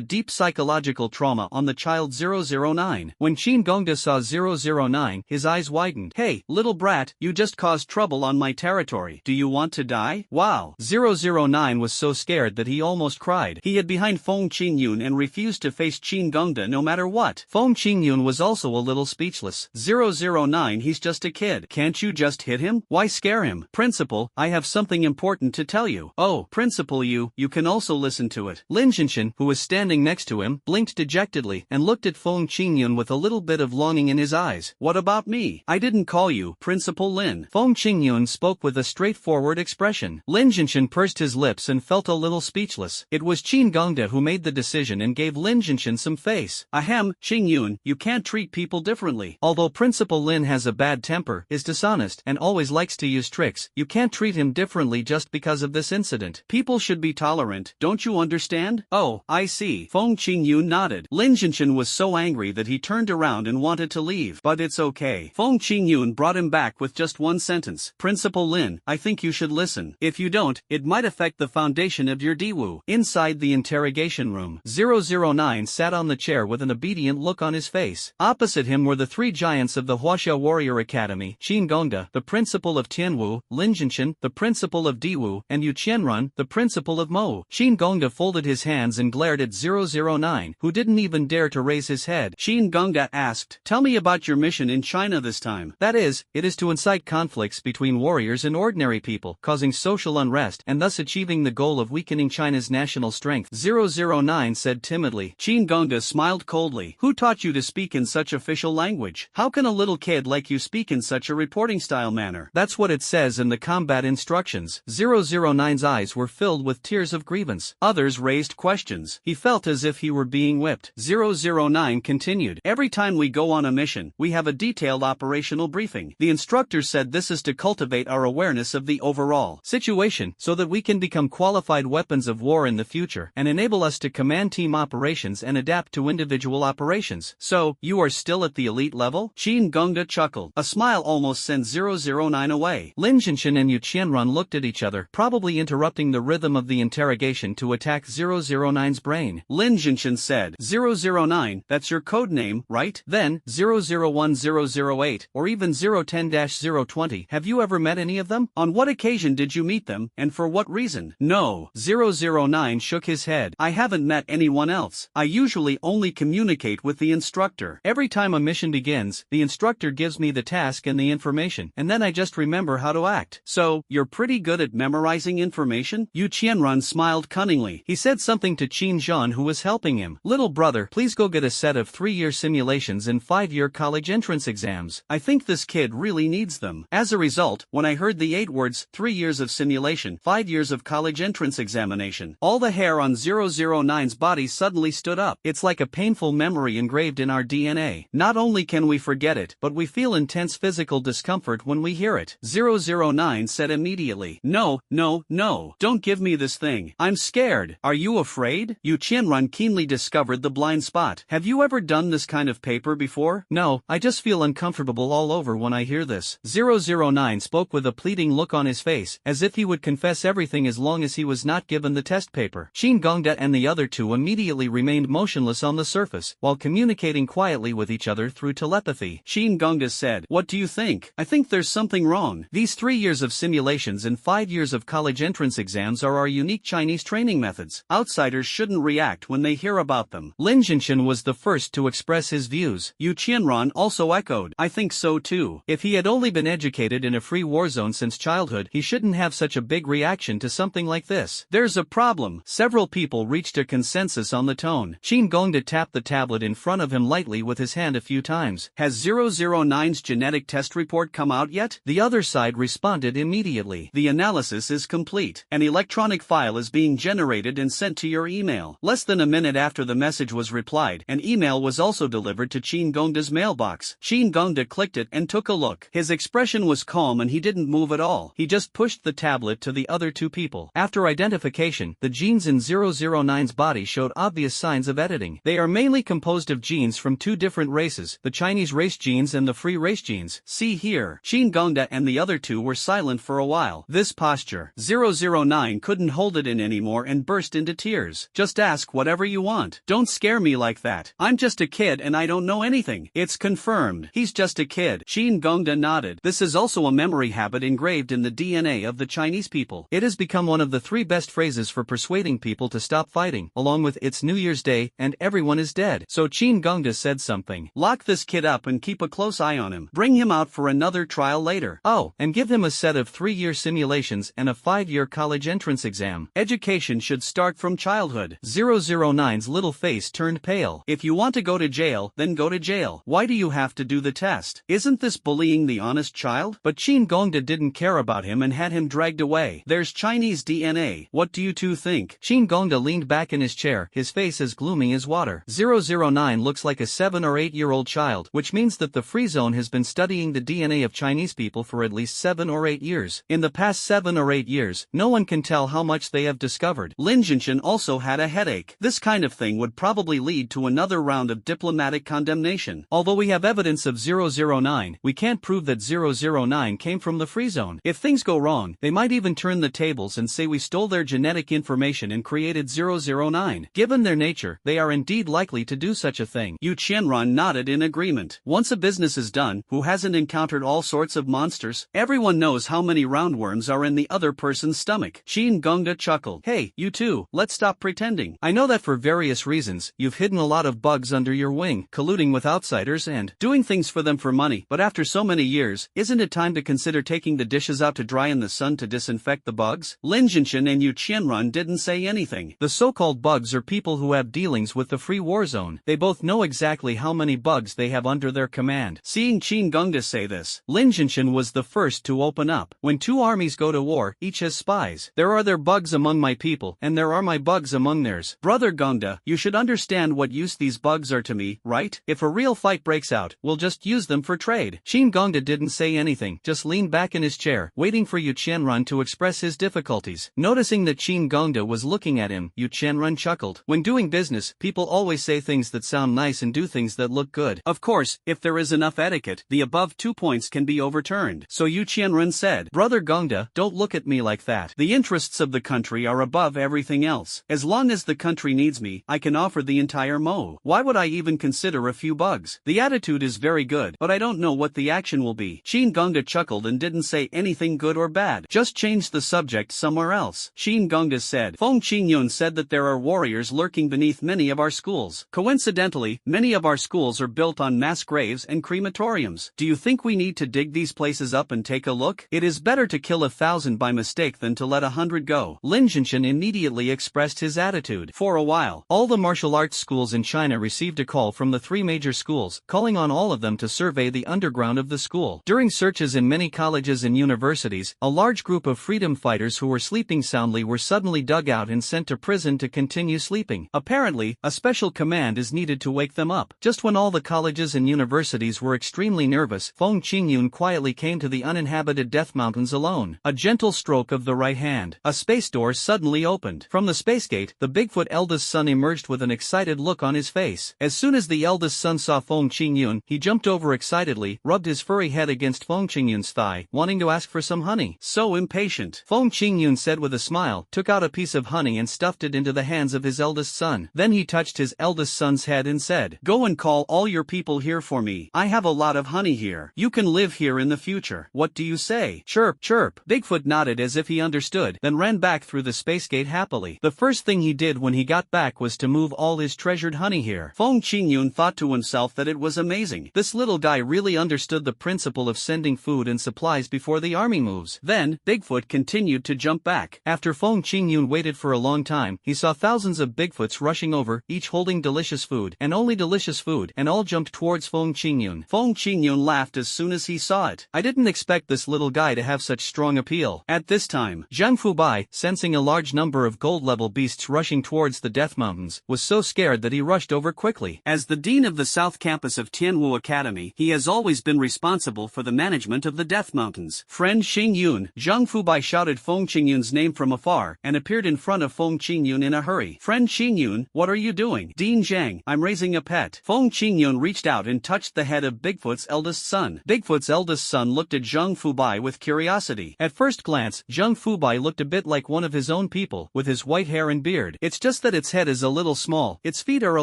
deep psychological trauma on the child 009. When Qin Gongda saw 009, his eyes widened. Hey, little brat, you just caused trouble on my territory. Do you want to die? Wow. 009 was so scared that he almost cried. He hid behind Feng Qingyun and refused to face Qin Gongda no matter what. Feng Qingyun was also a little speechless. 009, he's just a kid. Can't you just hit him? Why scare him? Principal, I have something important to tell you. Oh, Principal, you can also listen to it. Lin Jinshan, who was standing next to him, blinked dejectedly and looked at Feng Qingyun with a little bit of longing in his eyes. What about me? I didn't call you, Principal Lin. Feng Qingyun spoke with a straightforward expression. Lin Jinshan pursed his lips and felt a little speechless. It was Qin Gongda who made the decision and gave Lin Jinshan some face. Ahem, Qingyun, you can't treat people differently. Although Principal Lin has a bad temper, is dishonest, and always likes to use tricks, you can't treat him differently just because of this incident. People should be tolerant, don't you understand? Oh, I see. Feng Qingyun nodded. Lin Jinshan was so angry that he turned around and wanted to leave. But it's okay. Feng Qingyun brought him back with just one sentence. Principal Lin, I think you should listen. If you don't, it might affect the foundation of your Diwu. Inside the interrogation room, 009 sat on the chair with an obedient look on his face. Opposite him were the 3 giants of the Huaxia Warrior Academy, Qin Gongda, the principal of Tianwu, Lin Jinshan, the principal of Diwu, and Yu Qianrun, the principal of Mo. Qin Gongda folded his hands and glared at 009, who didn't even dare to raise his head. Qin Gongda asked, tell me about your mission in China this time. That is, it is to incite conflicts between warriors and ordinary people, causing social unrest and thus achieving the goal of weakening China's national strength. 009 said timidly. Qin Gongda smiled coldly. Who taught you to speak in such official language? How can a little kid like you speak in such a reporting style manner? That's what it says in the combat instructions. 009's eyes were filled with tears of grievance. Others raised questions. He felt as if he were being whipped. 009 continued. Every time we go on a mission, we have a detailed operational briefing. The instructor said this is to cultivate our awareness of the overall situation so that we can become qualified weapons of war in the future and enable us to command team operations and adapt to individual operations. So, you are still at the elite level? Qin Gongda chuckled. A smile almost sent 009 away. Lin Jinshan and Yu Qianrun looked at each other, probably interrupting the rhythm of the interrogation to attack 009's brain. Lin Jinshan said, 009, that's your code name, right? Then, 001008, or even 010-020, have you ever met any of them? On what occasion did you meet them, and for what reason? No. 009 shook his head. I haven't met anyone else. I usually only communicate with the instructor. Every time a mission begins, the instructor gives me the task and the information, and then I just remember how to act. So, you're pretty good at memorizing information? Yu Qianrun smiled cunningly. He said something to Qin Zhan who was helping him. Little brother, please go get a set of 3-year simulations and 5-year college entrance exams. I think this kid really needs them. As a result, when I heard the 8 words, 3 years of simulation, 5 years of college entrance examination, all the hair hair on 009's body suddenly stood up. It's like a painful memory engraved in our DNA. Not only can we forget it, but we feel intense physical discomfort when we hear it. 009 said immediately. No, no, no. Don't give me this thing. I'm scared. Are you afraid? Yu Qianran keenly discovered the blind spot. Have you ever done this kind of paper before? No, I just feel uncomfortable all over when I hear this. 009 spoke with a pleading look on his face, as if he would confess everything as long as he was not given the test paper. Qin Gongda and the other two immediately remained motionless on the surface, while communicating quietly with each other through telepathy. Qin Gongda said, "What do you think? I think there's something wrong. These 3 years of simulations and 5 years of college entrance exams are our unique Chinese training methods. Outsiders shouldn't react when they hear about them." Lin Jinshan was the first to express his views. Yu Qianran also echoed, "I think so too. If he had only been educated in a free war zone since childhood, he shouldn't have such a big reaction to something like this. There's a problem." Several people reached a consensus on the tone. Qin Gongda tapped the tablet in front of him lightly with his hand a few times. "Has 009's genetic test report come out yet?" The other side responded immediately. "The analysis is complete. An electronic file is being generated and sent to your email." Less than a minute after the message was replied, an email was also delivered to Qin Gongda's mailbox. Qin Gongda clicked it and took a look. His expression was calm and he didn't move at all. He just pushed the tablet to the other two people. After identification, the genes in 009's body showed obvious signs of editing. They are mainly composed of genes from two different races, the Chinese race genes and the free race genes. See here. Qin Gongda and the other two were silent for a while. This posture, 009 couldn't hold it in anymore and burst into tears. "Just ask whatever you want. Don't scare me like that. I'm just a kid and I don't know anything." "It's confirmed. He's just a kid." Qin Gongda nodded. This is also a memory habit engraved in the DNA of the Chinese people. It has become one of the 3 best phrases for persuading people to stop fighting, along with "It's New Year's Day and everyone is dead." So Qin Gongda said something. "Lock this kid up and keep a close eye on him. Bring him out for another trial later. Oh, and give him a set of 3-year simulations and a 5-year college entrance exam. Education should start from childhood." 009's little face turned pale. "If you want to go to jail, then go to jail. Why do you have to do the test? Isn't this bullying the honest child?" But Qin Gongda didn't care about him and had him dragged away. "There's Chinese DNA. What do you two think?" Qin Gongda leaned back in his chair, his face as gloomy as water. 009 looks like a 7 or 8-year-old child, which means that the Free Zone has been studying the DNA of Chinese people for at least 7 or 8 years. In the past 7 or 8 years, no one can tell how much they have discovered. Lin Jinshan also had a headache. This kind of thing would probably lead to another round of diplomatic condemnation. Although we have evidence of 009, we can't prove that 009 came from the Free Zone. If things go wrong, they might even turn the tables and say we stole their genetic information and created 009. Given their nature, they are indeed likely to do such a thing. Yu Qianran nodded in agreement. Once a business is done, who hasn't encountered all sorts of monsters? Everyone knows how many roundworms are in the other person's stomach. Qin Gongda chuckled. "Hey, you two, let's stop pretending. I know that for various reasons, you've hidden a lot of bugs under your wing, colluding with outsiders and doing things for them for money, but after so many years, isn't it time to consider taking the dishes out to dry in the sun to disinfect the bugs?" Lin Jinshan and Yu Qianran didn't say anything. The so-called bugs are people who have dealings with the free war zone. They both know exactly how many bugs they have under their command. Seeing Qin Gongda say this, Lin Jinshan was the first to open up. "When two armies go to war, each has spies. There are their bugs among my people, and there are my bugs among theirs. Brother Gongda, you should understand what use these bugs are to me, right? If a real fight breaks out, we'll just use them for trade." Qin Gongda didn't say anything, just leaned back in his chair, waiting for Yu Qianran to express his difficulties. Noticing that Qin Gongda was looking at him, Yu Qianran chuckled. "When doing business, people always say things that sound nice and do things that look good. Of course, if there is enough etiquette, the above 2 points can be overturned." So Yu Qianran said, "Brother Gongda, don't look at me like that. The interests of the country are above everything else. As long as the country needs me, I can offer the entire mo. Why would I even consider a few bugs? The attitude is very good, but I don't know what the action will be." Qin Gongda chuckled and didn't say anything good or bad. "Just change the subject somewhere else." Qin Gongda said, "Feng Qingyun said that there are warriors lurking beneath many of our schools. Coincidentally, many of our schools are built on mass graves and crematoriums. Do you think we need to dig these places up and take a look? It is better to kill 1,000 by mistake than to let 100 go." Lin Jinshan immediately expressed his attitude. For a while, all the martial arts schools in China received a call from the 3 major schools, calling on all of them to survey the underground of the school. During searches in many colleges and universities, a large group of freedom fighters who were sleeping soundly were suddenly dug out and sent to prison to continue sleeping. Apparently, a special command is needed to wake them up. Just when all the colleges and universities were extremely nervous, Feng Qingyun quietly came to the uninhabited Death Mountains alone. A gentle stroke of the right hand. A space door suddenly opened. From the space gate, the Bigfoot eldest son emerged with an excited look on his face. As soon as the eldest son saw Feng Qingyun, he jumped over excitedly, rubbed his furry head against Feng Qingyun's thigh, wanting to ask for some honey. So impatient. Feng Qingyun said with a smile, took out a piece of honey and stuffed it into the hands of his eldest son. Then he touched his eldest son's head and said, "Go and call all your people here for me. I have a lot of honey here. You can live here in the future. What do you say?" Chirp, chirp. Bigfoot nodded as if he understood, then ran back through the space gate happily. The first thing he did when he got back was to move all his treasured honey here. Feng Qingyun thought to himself that it was amazing. This little guy really understood the principle of sending food and supplies before the army moves. Then, Bigfoot continued to jump back. After Feng Qingyun waited for a long time, he saw thousands of Bigfoots rushing over, each holding delicious food, and only delicious food, and all jumped towards Feng Qingyun. Feng Qingyun laughed as soon as he saw it. I didn't expect this little guy to have such strong appeal. At this time, Zhang Fubai, sensing a large number of gold-level beasts rushing towards the Death Mountains, was so scared that he rushed over quickly. As the dean of the South Campus of Tianwu Academy, he has always been responsible for the management of the Death Mountains. Friend Xingyun, Zhang Fubai shouted Feng Qingyun's name from afar, and appeared in front of Feng Qingyun in a hurry. Friend Xingyun, what are you doing? Dean Zhang, I'm raising a pet. Feng Qingyun reached out and touched the head of Bigfoot's eldest son. Bigfoot's eldest son looked at Zhang Fubai with curiosity. At first glance, Zhang Fubai looked a bit like one of his own people, with his white hair and beard. It's just that its head is a little small, its feet are a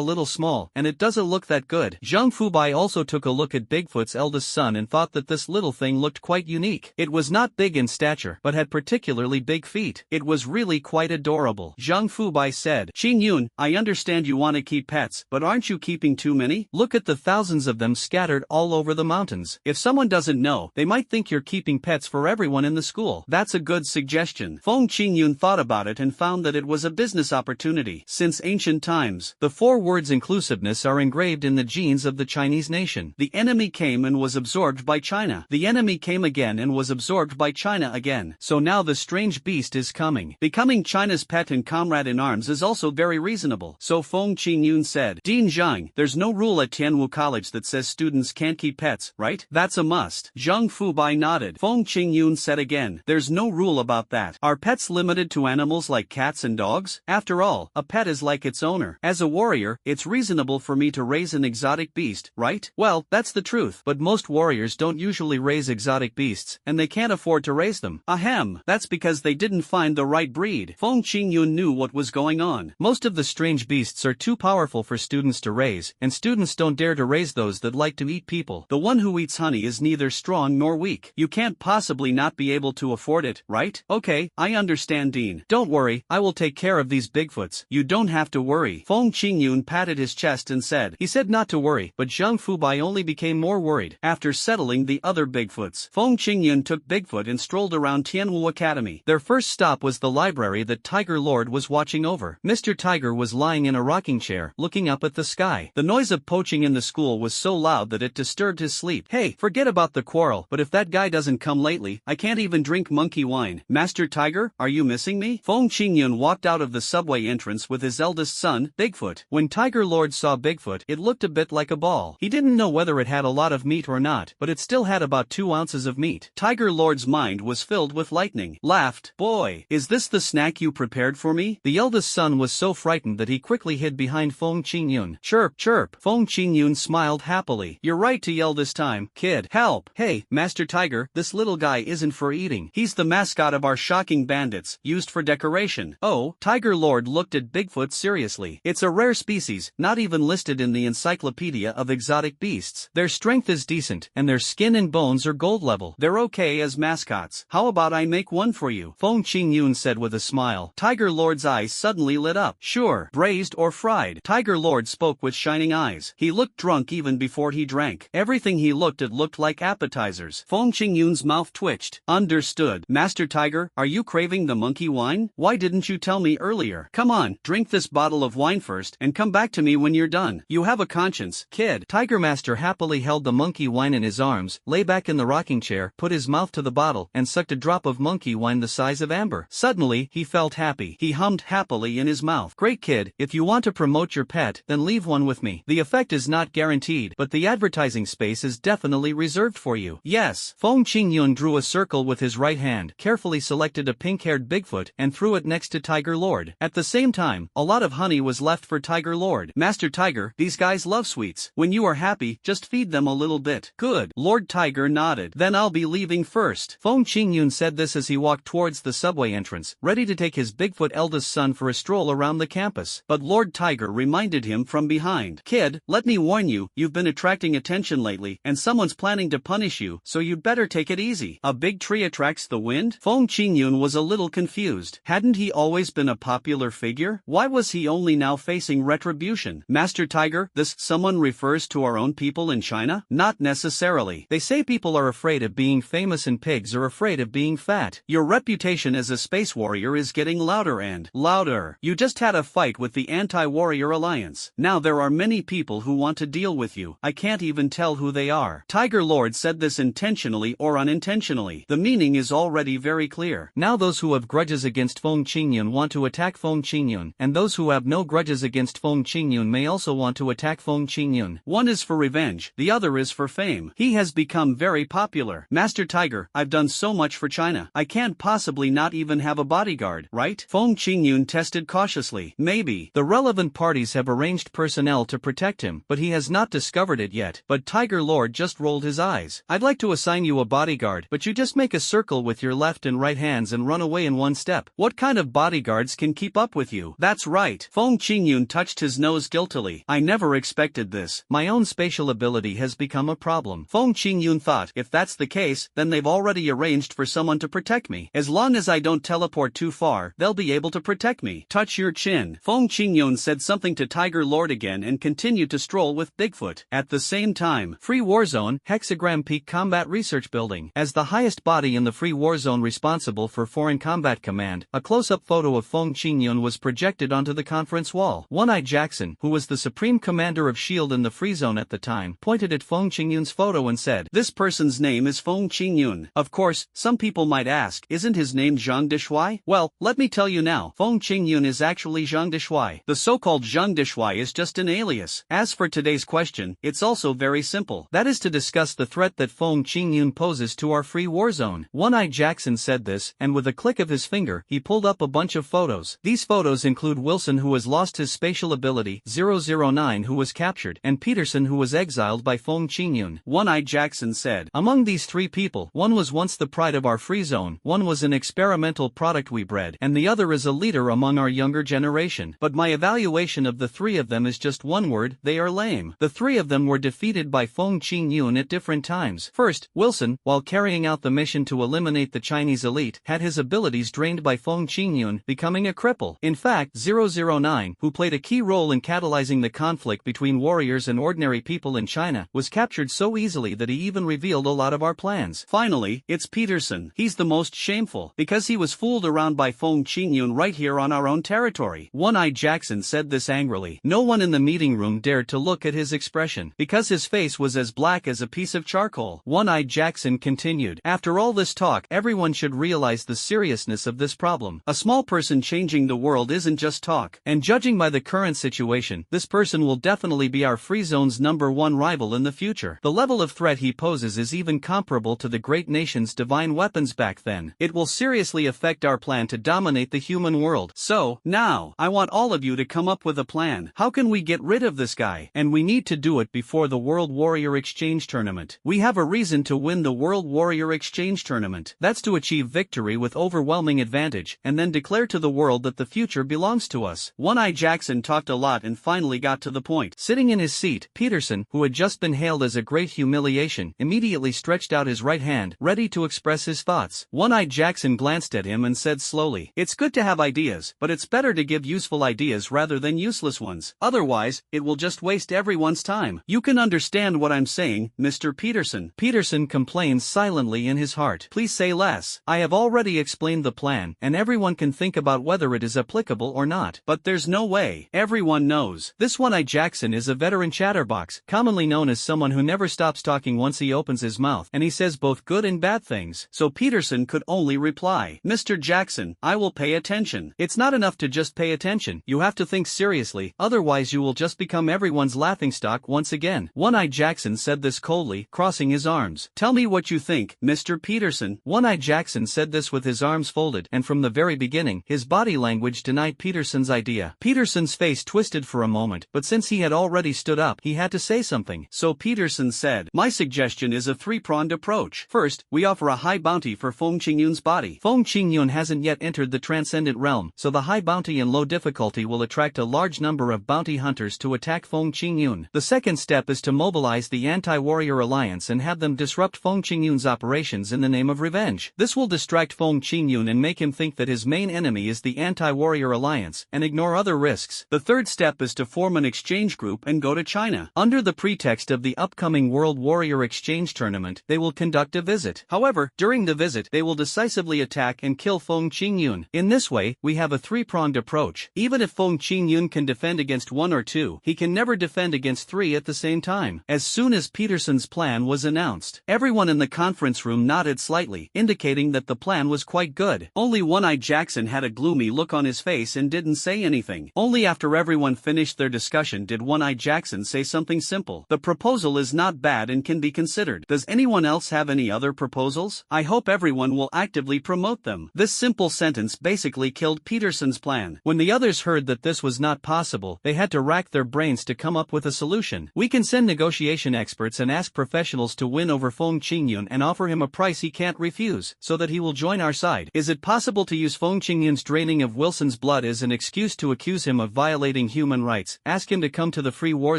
little small, and it doesn't look that good. Zhang Fubai also took a look at Bigfoot's eldest son and thought that this little thing looked quite unique. It was not big in stature, but had particularly big feet. It was really quite adorable. Zhang Fubai said, "Qingyun, I understand you want to keep pets, but aren't you keeping too many? Look at the thousands of them scattered all over the mountains. If someone doesn't know, they might think you're keeping pets for everyone in the school." That's a good suggestion. Feng Qingyun thought about it and found that it was a business opportunity. Since ancient times, the four words inclusiveness are engraved in the genes of the Chinese nation. The enemy came and was absorbed by China. The enemy came again and was absorbed by China again. So now the strange beast is coming. Becoming China's pet and comrade in arms is also very reasonable. So Feng Qingyun said, "Dean Zhang, there's no rule at Tianwu College that says students can't keep pets, right? That's a must." Zhang Fubai nodded. Feng Qingyun said again, "There's no rule about that. Are pets limited to animals like cats and dogs? After all, a pet is like its owner. As a warrior, it's reasonable for me to raise an exotic beast, right?" Well, that's the truth, but most warriors don't usually raise exotic beasts, and they can't afford to raise them. Ahem, that's because they didn't find the right breed. Feng Qingyun knew what was going on. Most of the strange beasts are too powerful for students to raise, and students don't dare to raise those that like to eat people. The one who eats honey is neither strong nor weak. You can't possibly not be able to afford it, right? Okay, I understand, Dean. Don't worry, I will take care of these Bigfoots. You don't have to worry. Feng Qingyun patted his chest and said. He said not to worry, but Zhang Fubai only became more worried. After settling the other Bigfoots, Feng Qingyun took Bigfoot and strolled around Tianwu Academy. Their first stop was the library that Tiger Lord was watching over. Mr. Tiger was lying in a rocking chair, looking up at the sky. The noise of poaching in the school was so loud that it disturbed his sleep. Hey, forget about the quarrel, but if that guy doesn't come lately, I can't even drink monkey wine. Master Tiger, are you missing me? Feng Qingyun walked out of the subway entrance with his eldest son, Bigfoot. When Tiger Lord saw Bigfoot, it looked a bit like a ball. He didn't know whether it had a lot of meat or not, but it still had about 2 ounces of meat. Tiger Lord's mind was filled with lightning. Laughed. Boy, is this the snack you prepared for me? The eldest son was so frightened that he quickly hid behind Feng Qingyun. Chirp, chirp. Feng Qingyun smiled happily. You're right to yell this time, kid. Help. Hey, Master Tiger, this little guy isn't for eating. He's the mascot of our shocking bandits, used for decoration. Oh, Tiger Lord looked at Bigfoot seriously. It's a rare species, not even listed in the Encyclopedia of Exotic Beasts. Their strength is decent, and their skin and bones are gold level. They're okay as mascots. How about I make one for you? Feng Qingyun said with a smile. Tiger Lord's eyes suddenly lit up. Sure, braised or fried. Tiger Lord spoke with shining eyes. He looked drunk even before he drank. Everything he looked at looked like appetizers. Feng Qingyun's mouth twitched. Understood. Master Tiger, are you craving the monkey wine? Why didn't you tell me earlier? Come on, drink this bottle of wine first, and come back to me when you're done. You have a conscience, kid. Tiger Master happily held the monkey wine in his arms, lay back in the rocking chair, put his mouth to the bottle, and sucked a drop of monkey wine the size of amber. Suddenly, he felt happy. happily. He hummed happily in his mouth. Great kid, if you want to promote your pet, then leave one with me. The effect is not guaranteed, but the advertising space is definitely reserved for you. Yes. Feng Qingyun drew a circle with his right hand, carefully selected a pink-haired Bigfoot, and threw it next to Tiger Lord. At the same time, a lot of honey was left for Tiger Lord. Master Tiger, these guys love sweets. When you are happy, just feed them a little bit. Good. Lord Tiger nodded. Then I'll be leaving first. Feng Qingyun said this as he walked towards the subway entrance, ready to take his Bigfoot eldest son for a stroll around the campus. But Lord Tiger reminded him from behind. Kid, let me warn you, you've been attracting attention lately, and someone's planning to punish you, so you'd better take it easy. A big tree attracts the wind? Feng Qingyun was a little confused. Hadn't he always been a popular figure? Why was he only now facing retribution? Master Tiger, this someone refers to our own people in China? Not necessarily. They say people are afraid of being famous and pigs are afraid of being fat. Your reputation as a space warrior is getting louder and louder. You just had a fight with the Anti-Warrior Alliance. Now there are many people who want to deal with you. I can't even tell who they are. Tiger Lord said this intentionally or unintentionally. The meaning is already very clear. Now those who have grudges against Feng Qingyun want to attack Feng Qingyun, and those who have no grudges against Feng Qingyun may also want to attack Feng Qingyun. One is for revenge, the other is for fame. He has become very popular. Master Tiger, I've done so much for China. I can't possibly not even have a bodyguard, right? Feng Qingyun tested cautiously. Maybe. The relevant parties have arranged personnel to protect him, but he has not discovered it yet. But Tiger Lord just rolled his eyes. I'd like to assign you a bodyguard, but you just make a circle with your left and right hands and run away in one step. What kind of bodyguards can keep up with you? That's right. Feng Qingyun touched his nose guiltily. I never expected this. My own spatial ability has become a problem. Feng Qingyun thought, if that's the case, then they've already arranged for someone to protect me. As long as I don't teleport too far, they'll be able to protect me. Touch your chin. Feng Qingyun said something to Tiger Lord again and continued to stroll with Bigfoot. At the same time, Free War Zone, Hexagram Peak Combat Research Building. As the highest body in the Free War Zone responsible for Foreign Combat Command, a close-up photo of Feng Qingyun was projected onto the conference wall. One-Eye Jackson, who was the supreme commander of S.H.I.E.L.D. in the Free Zone at the time, pointed at Feng Qingyun's photo and said, "This person's name is Feng Qingyun." Of course, some people might ask, isn't his name Zhang Dishui? Well, let me tell you now, Feng Qingyun is actually Zhang Dishui. The so-called Zhang Dishui is just an alias. As for today's question, it's also very simple. That is to discuss the threat that Feng Qingyun poses to our Free War Zone. One-Eye Jackson said this, and with a click of his finger, he pulled up a bunch of photos. These photos include Wilson, who has lost his spatial ability, 009, who was captured, and Peterson, who was exiled by Feng Qingyun. One-Eye Jackson said, among these three people, one was once the pride of our Free Zone, one was an experimental product we bred, and the other is a leader among our younger generation. But my evaluation of the three of them is just one word: they are lame. The three of them were defeated by Feng Qingyun at different times. First, Wilson, while carrying out the mission to eliminate the Chinese elite, had his abilities drained by Feng Qingyun, becoming a cripple. In fact, 009, who played a key role in catalyzing the conflict between warriors and ordinary people in China, was captured so easily that he even revealed a lot of our plans. Finally, it's Peterson. He's the most shameful, because he was fooled around by Feng Qingyun right here on our own territory. One-Eye Jackson said this angrily. No one in the meeting room dared to look at his expression, because his face was as black as a piece of charcoal. One-Eye Jackson continued, after all this talk, everyone should realize the seriousness of this problem. A small person changing the world isn't just talk, and judging by the current situation, this person will definitely be our Free Zone's #1 rival in the future. The level of threat he poses is even comparable to the great nation's divine weapons back then. It will seriously affect our plan to dominate the human world. So, now, I want all of you to come up with a plan. How can we get rid of this guy? And we need to do it before the World Warrior Exchange Tournament. We have a reason to win the World Warrior Exchange Tournament. That's to achieve victory with overwhelming advantage, and then declare to the world that the future belongs to us. One-Eye Jackson talked a lot and finally got to the point. Sitting in his seat, Peterson, who had just been hailed as a great humiliation, immediately stretched out his right hand, ready to express his thoughts. One-Eye Jackson glanced at him and said slowly, "It's good to have ideas, but it's better to give useful ideas rather than useless ones. Otherwise, it will just waste everyone's time. You can understand what I'm saying, Mr. Peterson." Peterson complained silently in his heart. Please say less. I have already explained the plan, and everyone can think about whether it is applicable or not. But there's no way. Everyone knows. This One-Eye Jackson is a veteran chatterbox, commonly known as someone who never stops talking once he opens his mouth, and he says both good and bad things. So Peterson could only reply, "Mr. Jackson, I will pay pay attention. It's not enough to just pay attention, you have to think seriously, otherwise you will just become everyone's laughingstock once again. One-Eye Jackson said this coldly, crossing his arms. Tell me what you think, Mr. Peterson. One-Eye Jackson said this with his arms folded, and from the very beginning, his body language denied Peterson's idea. Peterson's face twisted for a moment, but since he had already stood up, he had to say something. So Peterson said, my suggestion is a three-pronged approach. First, we offer a high bounty for Feng Qingyun's body. Feng Qingyun hasn't yet entered the transcendent realm, so the high bounty and low difficulty will attract a large number of bounty hunters to attack Feng Qingyun. The second step is to mobilize the anti-warrior alliance and have them disrupt Feng Qingyun's operations in the name of revenge. This will distract Feng Qingyun and make him think that his main enemy is the anti-warrior alliance, and ignore other risks. The third step is to form an exchange group and go to China. Under the pretext of the upcoming World Warrior Exchange Tournament, they will conduct a visit. However, during the visit, they will decisively attack and kill Feng Qingyun. In this way, we have a three-pronged approach. Even if Feng Qingyun can defend against one or two, he can never defend against three at the same time. As soon as Peterson's plan was announced, everyone in the conference room nodded slightly, indicating that the plan was quite good. Only One-Eye Jackson had a gloomy look on his face and didn't say anything. Only after everyone finished their discussion did One-Eye Jackson say something simple. The proposal is not bad and can be considered. Does anyone else have any other proposals? I hope everyone will actively promote them. This simple sentence basically killed Peterson's plan. When the others heard that this was not possible, they had to rack their brains to come up with a solution. We can send negotiation experts and ask professionals to win over Feng Qingyun and offer him a price he can't refuse, so that he will join our side. Is it possible to use Feng Qingyun's draining of Wilson's blood as an excuse to accuse him of violating human rights, ask him to come to the free war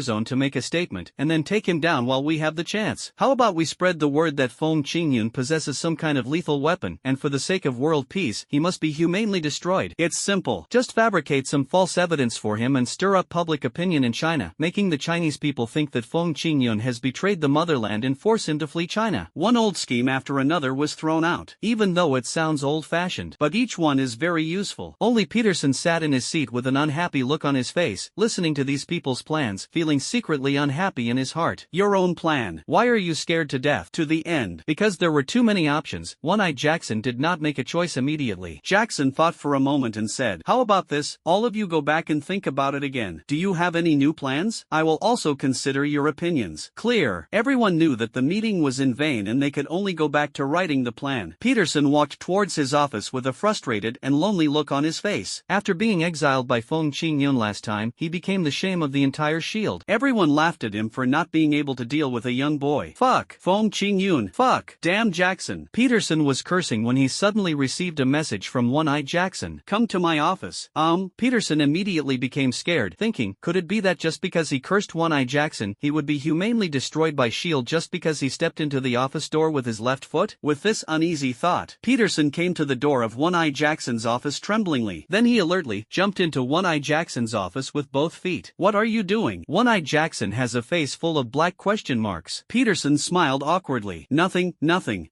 zone to make a statement, and then take him down while we have the chance? How about we spread the word that Feng Qingyun possesses some kind of lethal weapon, and for the sake of world peace, he must be humanely destroyed? It's simple. Just fabricate some false evidence for him and stir up public opinion in China, making the Chinese people think that Feng Qingyun has betrayed the motherland and force him to flee China. One old scheme after another was thrown out, even though it sounds old-fashioned, but each one is very useful. Only Peterson sat in his seat with an unhappy look on his face, listening to these people's plans, feeling secretly unhappy in his heart. Your own plan. Why are you scared to death? To the end. Because there were too many options. One-Eye Jackson did not make a choice immediately. Jackson thought for a moment and said, how about this? All of you go back and think about it again. Do you have any new plans? I will also consider your opinions. Clear. Everyone knew that the meeting was in vain and they could only go back to writing the plan. Peterson walked towards his office with a frustrated and lonely look on his face. After being exiled by Feng Qingyun last time, he became the shame of the entire shield. Everyone laughed at him for not being able to deal with a young boy. Fuck. Feng Qingyun. Fuck. Damn Jackson. Peterson was cursing when he suddenly received a message from One-Eye Jackson. Come to my office. Peterson immediately became scared, thinking, could it be that just because he cursed One-Eye Jackson, he would be humanely destroyed by shield just because he stepped into the office door with his left foot? With this uneasy thought, Peterson came to the door of One-Eye Jackson's office tremblingly. Then he alertly jumped into One-Eye Jackson's office with both feet. What are you doing? One-Eye Jackson has a face full of black question marks. Peterson smiled awkwardly. Nothing.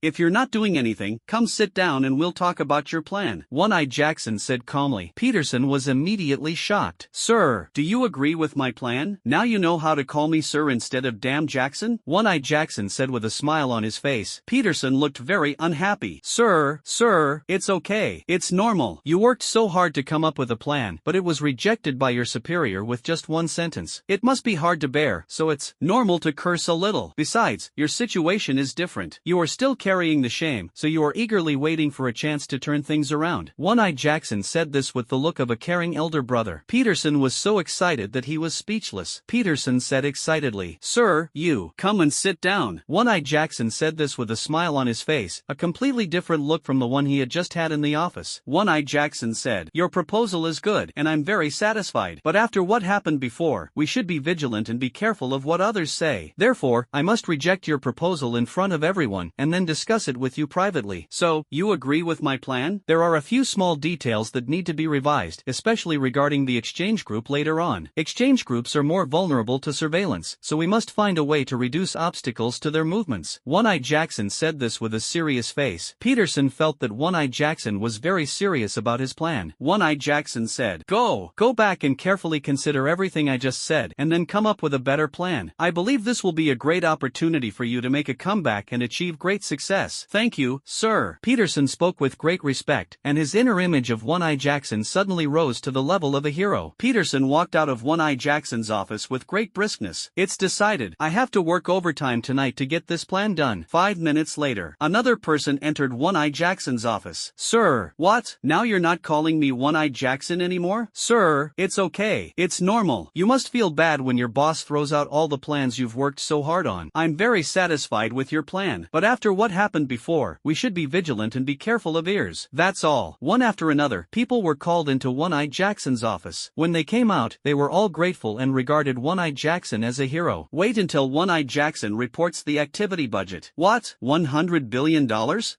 If you're not doing anything, come sit down and we'll talk about your plan. One-Eye Jackson said calmly. Peterson was immediately shocked. Sir, do you agree with my plan? Now you know how to call me sir instead of damn Jackson? One-Eye Jackson said with a smile on his face. Peterson looked very unhappy. Sir, it's okay. It's normal. You worked so hard to come up with a plan, but it was rejected by your superior with just one sentence. It must be hard to bear, so it's normal to curse a little. Besides, your situation is different. You are still carrying the shame, so you are eagerly waiting for a chance to turn things around. One-Eye Jackson said this with the look of a caring elder brother. Peterson was so excited that he was speechless. Peterson said excitedly, Sir, you, come and sit down. One-Eye Jackson said this with a smile on his face, a completely different look from the one he had just had in the office. One-Eye Jackson said, your proposal is good, and I'm very satisfied. But after what happened before, we should be vigilant and be careful of what others say. Therefore, I must reject your proposal in front of everyone, and then discuss it with you privately. So, you agree with my plan? There are a few small details that need to be revised, especially regarding the exchange group later on. Exchange groups are more vulnerable to surveillance, so we must find a way to reduce obstacles to their movements. One-Eye Jackson said this with a serious face. Peterson felt that One-Eye Jackson was very serious about his plan. One-Eye Jackson said, Go back and carefully consider everything I just said, and then come up with a better plan. I believe this will be a great opportunity for you to make a comeback and achieve great success. Thank you, sir. Peterson spoke with great respect, and his inner inner image of One-Eye Jackson suddenly rose to the level of a hero. Peterson walked out of One-Eye Jackson's office with great briskness. It's decided. I have to work overtime tonight to get this plan done. 5 minutes later, another person entered One-Eye Jackson's office. Sir, what? Now you're not calling me One-Eye Jackson anymore? Sir, it's okay. It's normal. You must feel bad when your boss throws out all the plans you've worked so hard on. I'm very satisfied with your plan. But after what happened before, we should be vigilant and be careful of ears. That's all. One after another, people were called into One-Eye Jackson's office. When they came out, they were all grateful and regarded One-Eye Jackson as a hero. Wait until One-Eye Jackson reports the activity budget. What? $100 billion?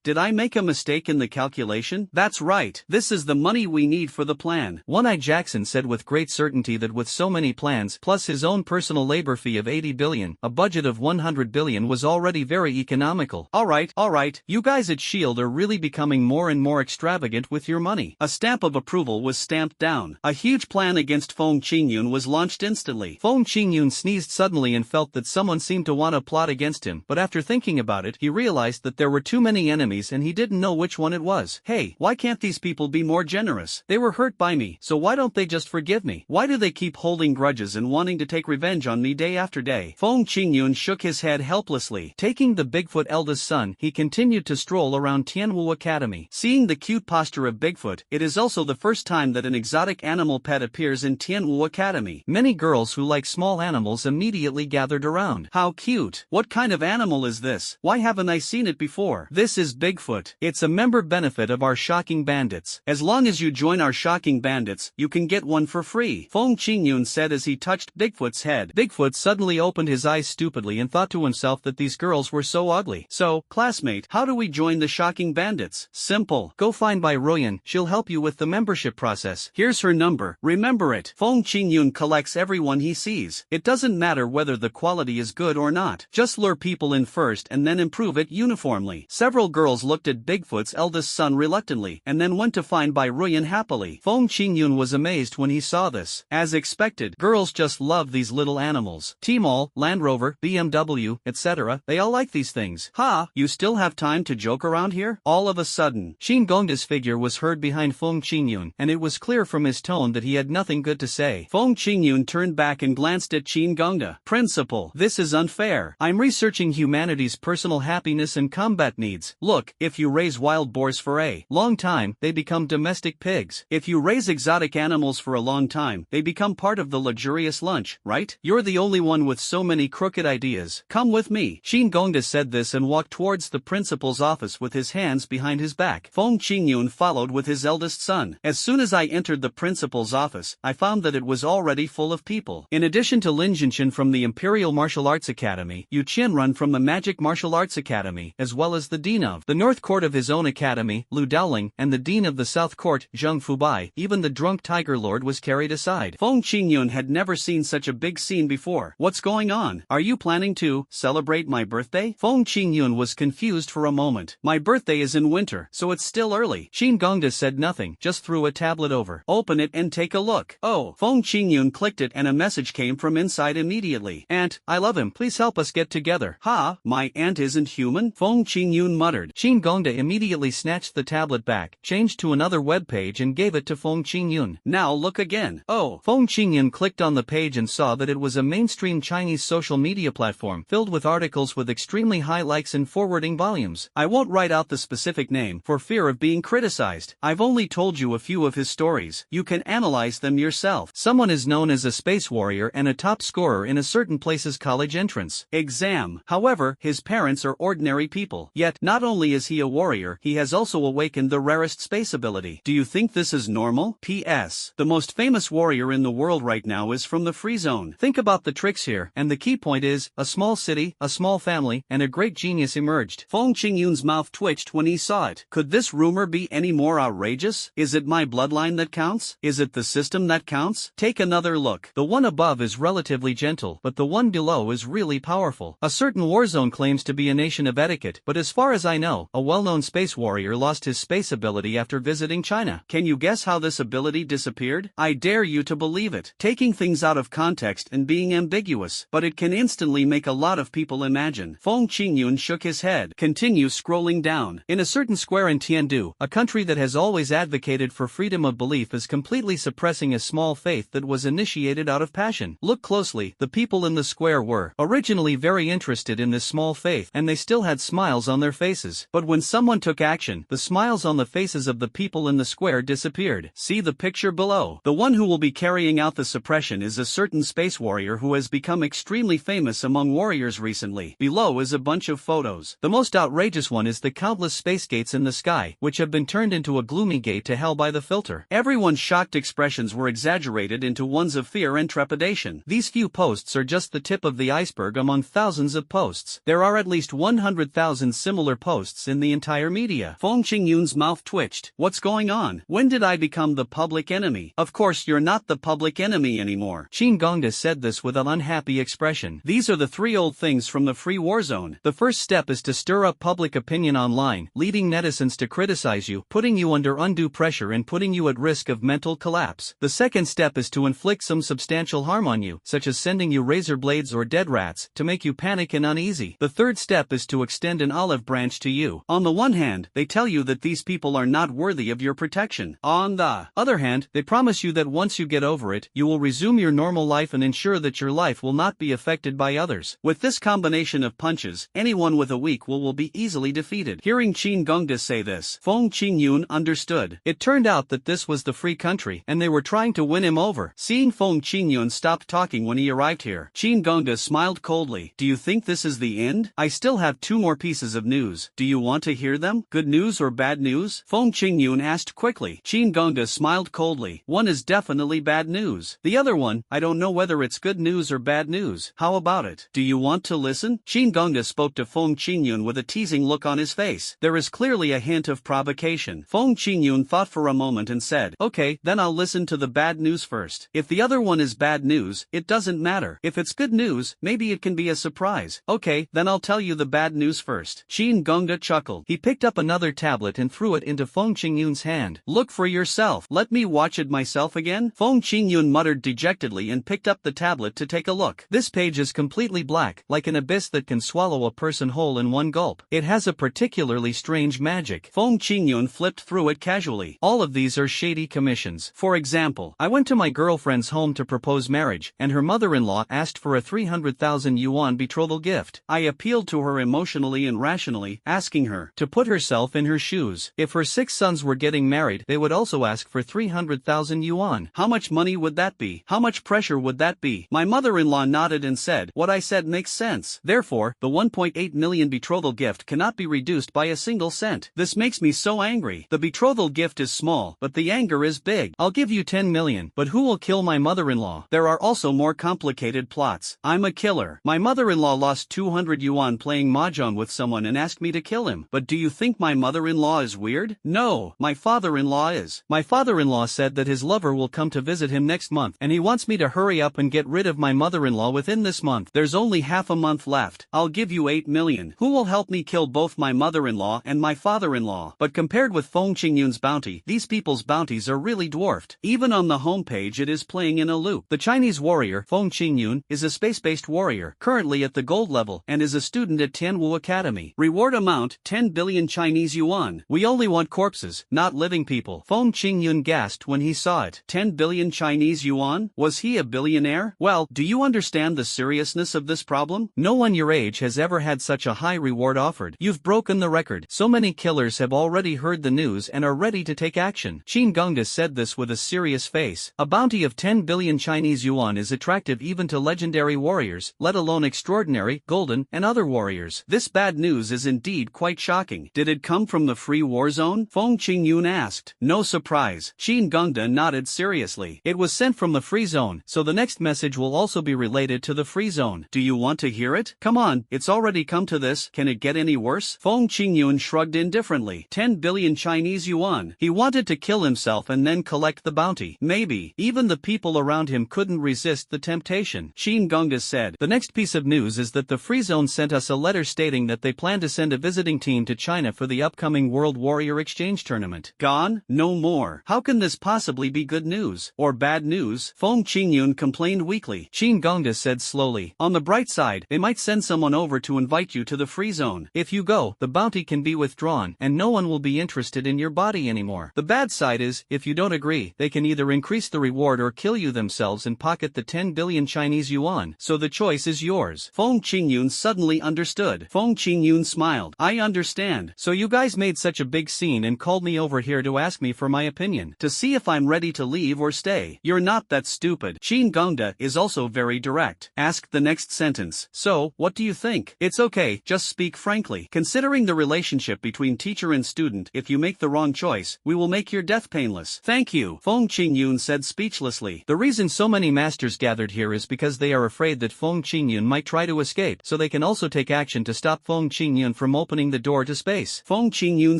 Did I make a mistake in the calculation? That's right. This is the money we need for the plan. One-Eye Jackson said with great certainty that with so many plans, plus his own personal labor fee of $80 billion, a budget of $100 billion was already very economical. Alright, you guys at S.H.I.E.L.D. are really becoming more and more extravagant with your money. A stamp of approval was stamped down. A huge plan against Fong Qingyun was launched instantly. Fong Qingyun sneezed suddenly and felt that someone seemed to want to plot against him, but after thinking about it, he realized that there were too many enemies and he didn't know which one it was. Hey, why can't these people be more generous? They were hurt by me, so why don't they just forgive me? Why do they keep holding grudges and wanting to take revenge on me day after day? Fong Qingyun shook his head helplessly. Taking the Bigfoot eldest son, he continued to stroll around Tianwu Academy. Seeing the cute posture of Bigfoot, it is also the first time that an exotic animal pet appears in Tianwu Academy. Many girls who like small animals immediately gathered around. How cute! What kind of animal is this? Why haven't I seen it before? This is Bigfoot. It's a member benefit of our Shocking Bandits. As long as you join our Shocking Bandits, you can get one for free. Fong Qingyun said as he touched Bigfoot's head. Bigfoot suddenly opened his eyes stupidly and thought to himself that these girls were so ugly. So, classmate, how do we join the Shocking Bandits? Simple. Go find Bai Ruyan, she'll help you with the membership process. Here's her number. Remember it. Fong Qingyun collects everyone he sees. It doesn't matter whether the quality is good or not. Just lure people in first and then improve it uniformly. Several girls looked at Bigfoot's eldest son reluctantly and then went to find Bai Ruyan happily. Fong Qingyun was amazed when he saw this. As expected, girls just love these little animals. T-Mall, Land Rover, BMW, etc. They all like these things. Ha! You still have time to joke around here? All of a sudden, Shin Gongda's figure was heard behind Fong Qingyun, and it was clear from his tone that he had nothing good to say. Fong Qingyun turned back and glanced at Shin Gongda. Principal, this is unfair. I'm researching humanity's personal happiness and combat needs. Look, if you raise wild boars for a long time, they become domestic pigs. If you raise exotic animals for a long time, they become part of the luxurious lunch, right? You're the only one with so many crooked ideas. Come with me. Shin Gongda said this and walked towards the principal's office with his hands behind his back. Fong Qingyun followed with his eldest son. As soon as I entered the principal's office, I found that it was already full of people. In addition to Lin Jinshin from the Imperial Martial Arts Academy, Yu Qianrun from the Magic Martial Arts Academy, as well as the dean of the North Court of his own academy, Lu Daoling, and the dean of the South Court, Zheng Fubai. Even the drunk Tiger Lord was carried aside. Fong Qingyun had never seen such a big scene before. What's going on? Are you planning to celebrate my birthday? Fong Qingyun was confused for a moment. My birthday is in winter, so it's still early. Shin Gongda said nothing, just threw a tablet over. Open it and take a look. Oh. Fong Qingyun clicked it and a message came from inside immediately. Aunt, I love him. Please help us get together. Ha, my aunt isn't human? Fong Qingyun muttered. Shin Gongda immediately snatched the tablet back, changed to another web page and gave it to Fong Qingyun. Now look again. Oh. Fong Qingyun clicked on the page and saw that it was a mainstream Chinese social media platform filled with articles with extremely high likes and forwarding volumes. I won't write out the specific name for fear of being criticized. I've only told you a few of his stories. You can analyze them yourself. Someone is known as a space warrior and a top scorer in a certain place's college entrance exam. However, his parents are ordinary people. Yet, not only is he a warrior, he has also awakened the rarest space ability. Do you think this is normal? P.S. The most famous warrior in the world right now is from the free zone. Think about the tricks here, and the key point is, a small city, a small family, and a great genius emerged. Fong Qingyun's mouth twitched when he saw it. Could this rumor be any more outrageous? Is it my bloodline that counts? Is it the system that counts? Take another look. The one above is relatively gentle, but the one below is really powerful. A certain war zone claims to be a nation of etiquette, but as far as I know, a well-known space warrior lost his space ability after visiting China. Can you guess how this ability disappeared? I dare you to believe it. Taking things out of context and being ambiguous, but it can instantly make a lot of people imagine. Fong Qingyun shook his head. Continue scrolling down. In a certain square in Tiandu, a country that has has always advocated for freedom of belief is completely suppressing a small faith that was initiated out of passion. Look closely, the people in the square were originally very interested in this small faith, and they still had smiles on their faces. But when someone took action, the smiles on the faces of the people in the square disappeared. See the picture below. The one who will be carrying out the suppression is a certain space warrior who has become extremely famous among warriors recently. Below is a bunch of photos. The most outrageous one is the countless space gates in the sky, which have been turned into a gloomy gate to hell by the filter. Everyone's shocked expressions were exaggerated into ones of fear and trepidation. These few posts are just the tip of the iceberg among thousands of posts. There are at least 100,000 similar posts in the entire media. Feng Qingyun's mouth twitched. What's going on? When did I become the public enemy? Of course you're not the public enemy anymore. Qin Gongda said this with an unhappy expression. These are the three old things from the free war zone. The first step is to stir up public opinion online, leading netizens to criticize you, putting you under undue pressure and putting you at risk of mental collapse. The second step is to inflict some substantial harm on you, such as sending you razor blades or dead rats, to make you panic and uneasy. The third step is to extend an olive branch to you. On the one hand, they tell you that these people are not worthy of your protection. On the other hand, they promise you that once you get over it, you will resume your normal life and ensure that your life will not be affected by others. With this combination of punches, anyone with a weak will be easily defeated. Hearing Qin Gongda say this, Feng Qingyun understood. It turned out that this was the free country, and they were trying to win him over. Seeing Feng Qingyun stopped talking when he arrived here, Qin Gongda smiled coldly. Do you think this is the end? I still have two more pieces of news. Do you want to hear them? Good news or bad news? Feng Qingyun asked quickly. Qin Gongda smiled coldly. One is definitely bad news. The other one, I don't know whether it's good news or bad news. How about it? Do you want to listen? Qin Gongda spoke to Feng Qingyun with a teasing look on his face. There is clearly a hint of provocation. Feng Qingyun thought for a moment and said, okay, then I'll listen to the bad news first. If the other one is bad news, it doesn't matter. If it's good news, maybe it can be a surprise. Okay, then I'll tell you the bad news first. Qin Gongda chuckled. He picked up another tablet and threw it into Feng Qingyun's hand. Look for yourself. Let me watch it myself again? Feng Qingyun muttered dejectedly and picked up the tablet to take a look. This page is completely black, like an abyss that can swallow a person whole in one gulp. It has a particularly strange magic. Feng Qingyun flipped through it casually. All of these are shady commissions. For example, I went to my girlfriend's home to propose marriage, and her mother-in-law asked for a 300,000 yuan betrothal gift. I appealed to her emotionally and rationally, asking her to put herself in her shoes. If her 6 sons were getting married, they would also ask for 300,000 yuan. How much money would that be? How much pressure would that be? My mother-in-law nodded and said, what I said makes sense. Therefore, the 1.8 million betrothal gift cannot be reduced by a single cent. This makes me so angry. The betrothal gift is small, but the anger is big. I'll give you 10 million, but who will kill my mother-in-law? There are also more complicated plots. I'm a killer. My mother-in-law lost 200 yuan playing mahjong with someone and asked me to kill him. But do you think my mother-in-law is weird? No, my father-in-law is. My father-in-law said that his lover will come to visit him next month, and he wants me to hurry up and get rid of my mother-in-law within this month. There's only half a month left. I'll give you 8 million. Who will help me kill both my mother-in-law and my father-in-law? But compared with Feng Qingyun's bounty, these people's bounties are really dwarfed. Even on the homepage it is playing in a loop. The Chinese warrior, Feng Qingyun, is a space-based warrior, currently at the gold level, and is a student at Tianwu Academy. Reward amount, 10 billion Chinese yuan. We only want corpses, not living people. Feng Qingyun gasped when he saw it. 10 billion Chinese yuan? Was he a billionaire? Well, do you understand the seriousness of this problem? No one your age has ever had such a high reward offered. You've broken the record. So many killers have already heard the news and are ready to take action. Qin Gongda said this with a serious face. A bounty of 10 billion Chinese yuan is attractive even to legendary warriors, let alone extraordinary, golden, and other warriors. This bad news is indeed quite shocking. Did it come from the free war zone? Feng Qingyun asked. No surprise. Qin Gongda nodded seriously. It was sent from the free zone, so the next message will also be related to the free zone. Do you want to hear it? Come on, it's already come to this. Can it get any worse? Feng Qingyun shrugged indifferently. 10 billion Chinese yuan. He wanted to kill himself and then collect the bounty. Maybe. Even the people around him couldn't resist the temptation. Qin Gongda said. The next piece of news is that the Free Zone sent us a letter stating that they plan to send a visiting team to China for the upcoming World Warrior Exchange Tournament. Gone? No more. How can this possibly be good news? Or bad news? Feng Qingyun complained weakly. Qin Gongda said slowly. On the bright side, they might send someone over to invite you to the Free Zone. If you go, the bounty can be withdrawn, and no one will be interested in in your body anymore. The bad side is, if you don't agree, they can either increase the reward or kill you themselves and pocket the 10 billion Chinese yuan. So the choice is yours. Feng Qingyun suddenly understood. Feng Qingyun smiled. I understand. So you guys made such a big scene and called me over here to ask me for my opinion, to see if I'm ready to leave or stay. You're not that stupid. Qin Gongda is also very direct. Asked the next sentence. So, what do you think? It's okay, just speak frankly. Considering the relationship between teacher and student, if you make the wrong choice, we will make your death painless. Thank you, Feng Qingyun said speechlessly. The reason so many masters gathered here is because they are afraid that Feng Qingyun might try to escape, so they can also take action to stop Feng Qingyun from opening the door to space. Feng Qingyun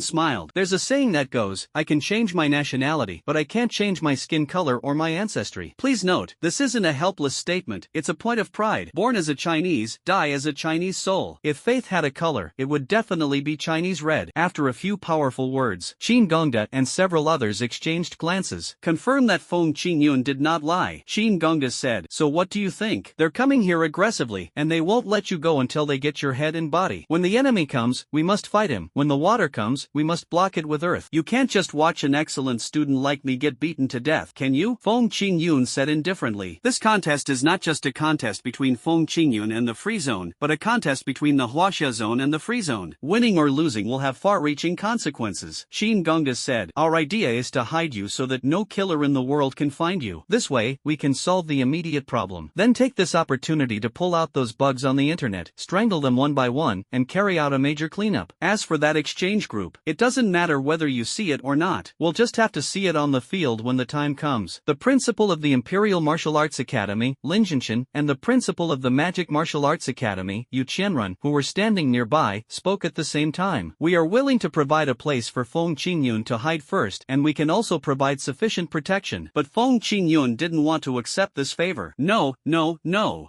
smiled. There's a saying that goes, I can change my nationality, but I can't change my skin color or my ancestry. Please note, this isn't a helpless statement, it's a point of pride. Born as a Chinese, die as a Chinese soul. If faith had a color, it would definitely be Chinese red. After a few powerful words, Qin Gongda and several others exchanged glances. Confirm that Feng Qingyun did not lie. Qin Gongda said, so what do you think? They're coming here aggressively, and they won't let you go until they get your head and body. When the enemy comes, we must fight him. When the water comes, we must block it with earth. You can't just watch an excellent student like me get beaten to death, can you? Feng Qingyun said indifferently. This contest is not just a contest between Feng Qingyun and the Free Zone, but a contest between the Huaxia Zone and the Free Zone. Winning or losing will have far-reaching consequences. Qin Gongda said, our idea is to hide you so that no killer in the world can find you. This way, we can solve the immediate problem. Then take this opportunity to pull out those bugs on the internet, strangle them one by one, and carry out a major cleanup. As for that exchange group, it doesn't matter whether you see it or not. We'll just have to see it on the field when the time comes. The principal of the Imperial Martial Arts Academy, Lin Jinshan, and the principal of the Magic Martial Arts Academy, Yu Qianrun, who were standing nearby, spoke at the same time. We are willing to provide a place for Feng Qingyun to hide first, and we can also provide sufficient protection. But Feng Qingyun didn't want to accept this favor. No.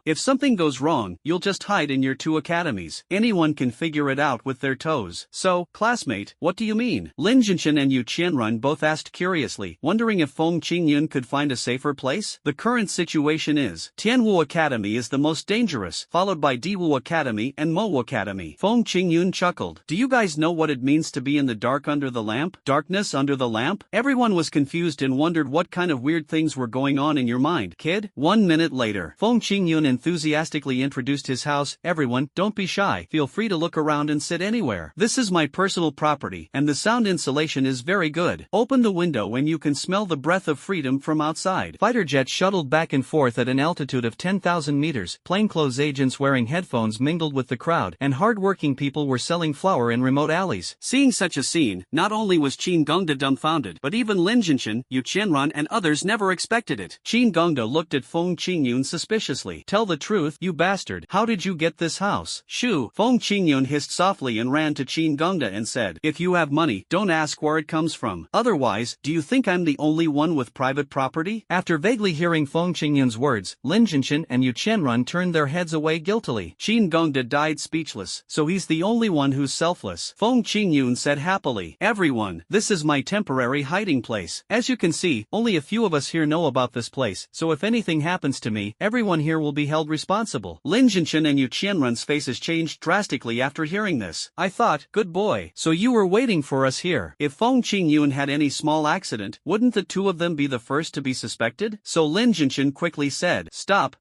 If something goes wrong, you'll just hide in your two academies. Anyone can figure it out with their toes. So, classmate, what do you mean? Lin Jinshan and Yu Qianrun both asked curiously, wondering if Feng Qingyun could find a safer place. The current situation is, Tianwu Academy is the most dangerous, followed by Diwu Academy and Mowu Academy. Feng Qingyun chuckled. Do you guys know what it means to be in the dark under the lamp? Darkness under the lamp? Everyone was confused and wondered what kind of weird things were going on in your mind, kid. 1 minute later, Feng Qingyun enthusiastically introduced his house. Everyone, don't be shy. Feel free to look around and sit anywhere. This is my personal property, and the sound insulation is very good. Open the window and you can smell the breath of freedom from outside. Fighter jets shuttled back and forth at an altitude of 10,000 meters. Plainclothes agents wearing headphones mingled with the crowd, and hard-working people were selling flour in remote alleys. Seeing such a scene, not only was Qin Gongda dumbfounded, but even Lin Jinshan, Yu Qianrun and others never expected it. Qin Gongda looked at Feng Qingyun suspiciously. Tell the truth, you bastard. How did you get this house? Shoo! Feng Qingyun hissed softly and ran to Qin Gongda and said, if you have money, don't ask where it comes from. Otherwise, do you think I'm the only one with private property? After vaguely hearing Feng Qingyun's words, Lin Jinshan and Yu Qianrun turned their heads away guiltily. Qin Gongda died speechless. So he's the only one who's selfless. Feng Qingyun said happily, everyone, this is my temporary hiding place. As you can see, only a few of us here know about this place, so if anything happens to me, everyone here will be held responsible. Lin Jinshan and Yu Qianrun's faces changed drastically after hearing this. I thought, good boy, so you were waiting for us here. If Feng Qingyun had any small accident, wouldn't the two of them be the first to be suspected? So Lin Jinshan quickly said, stop.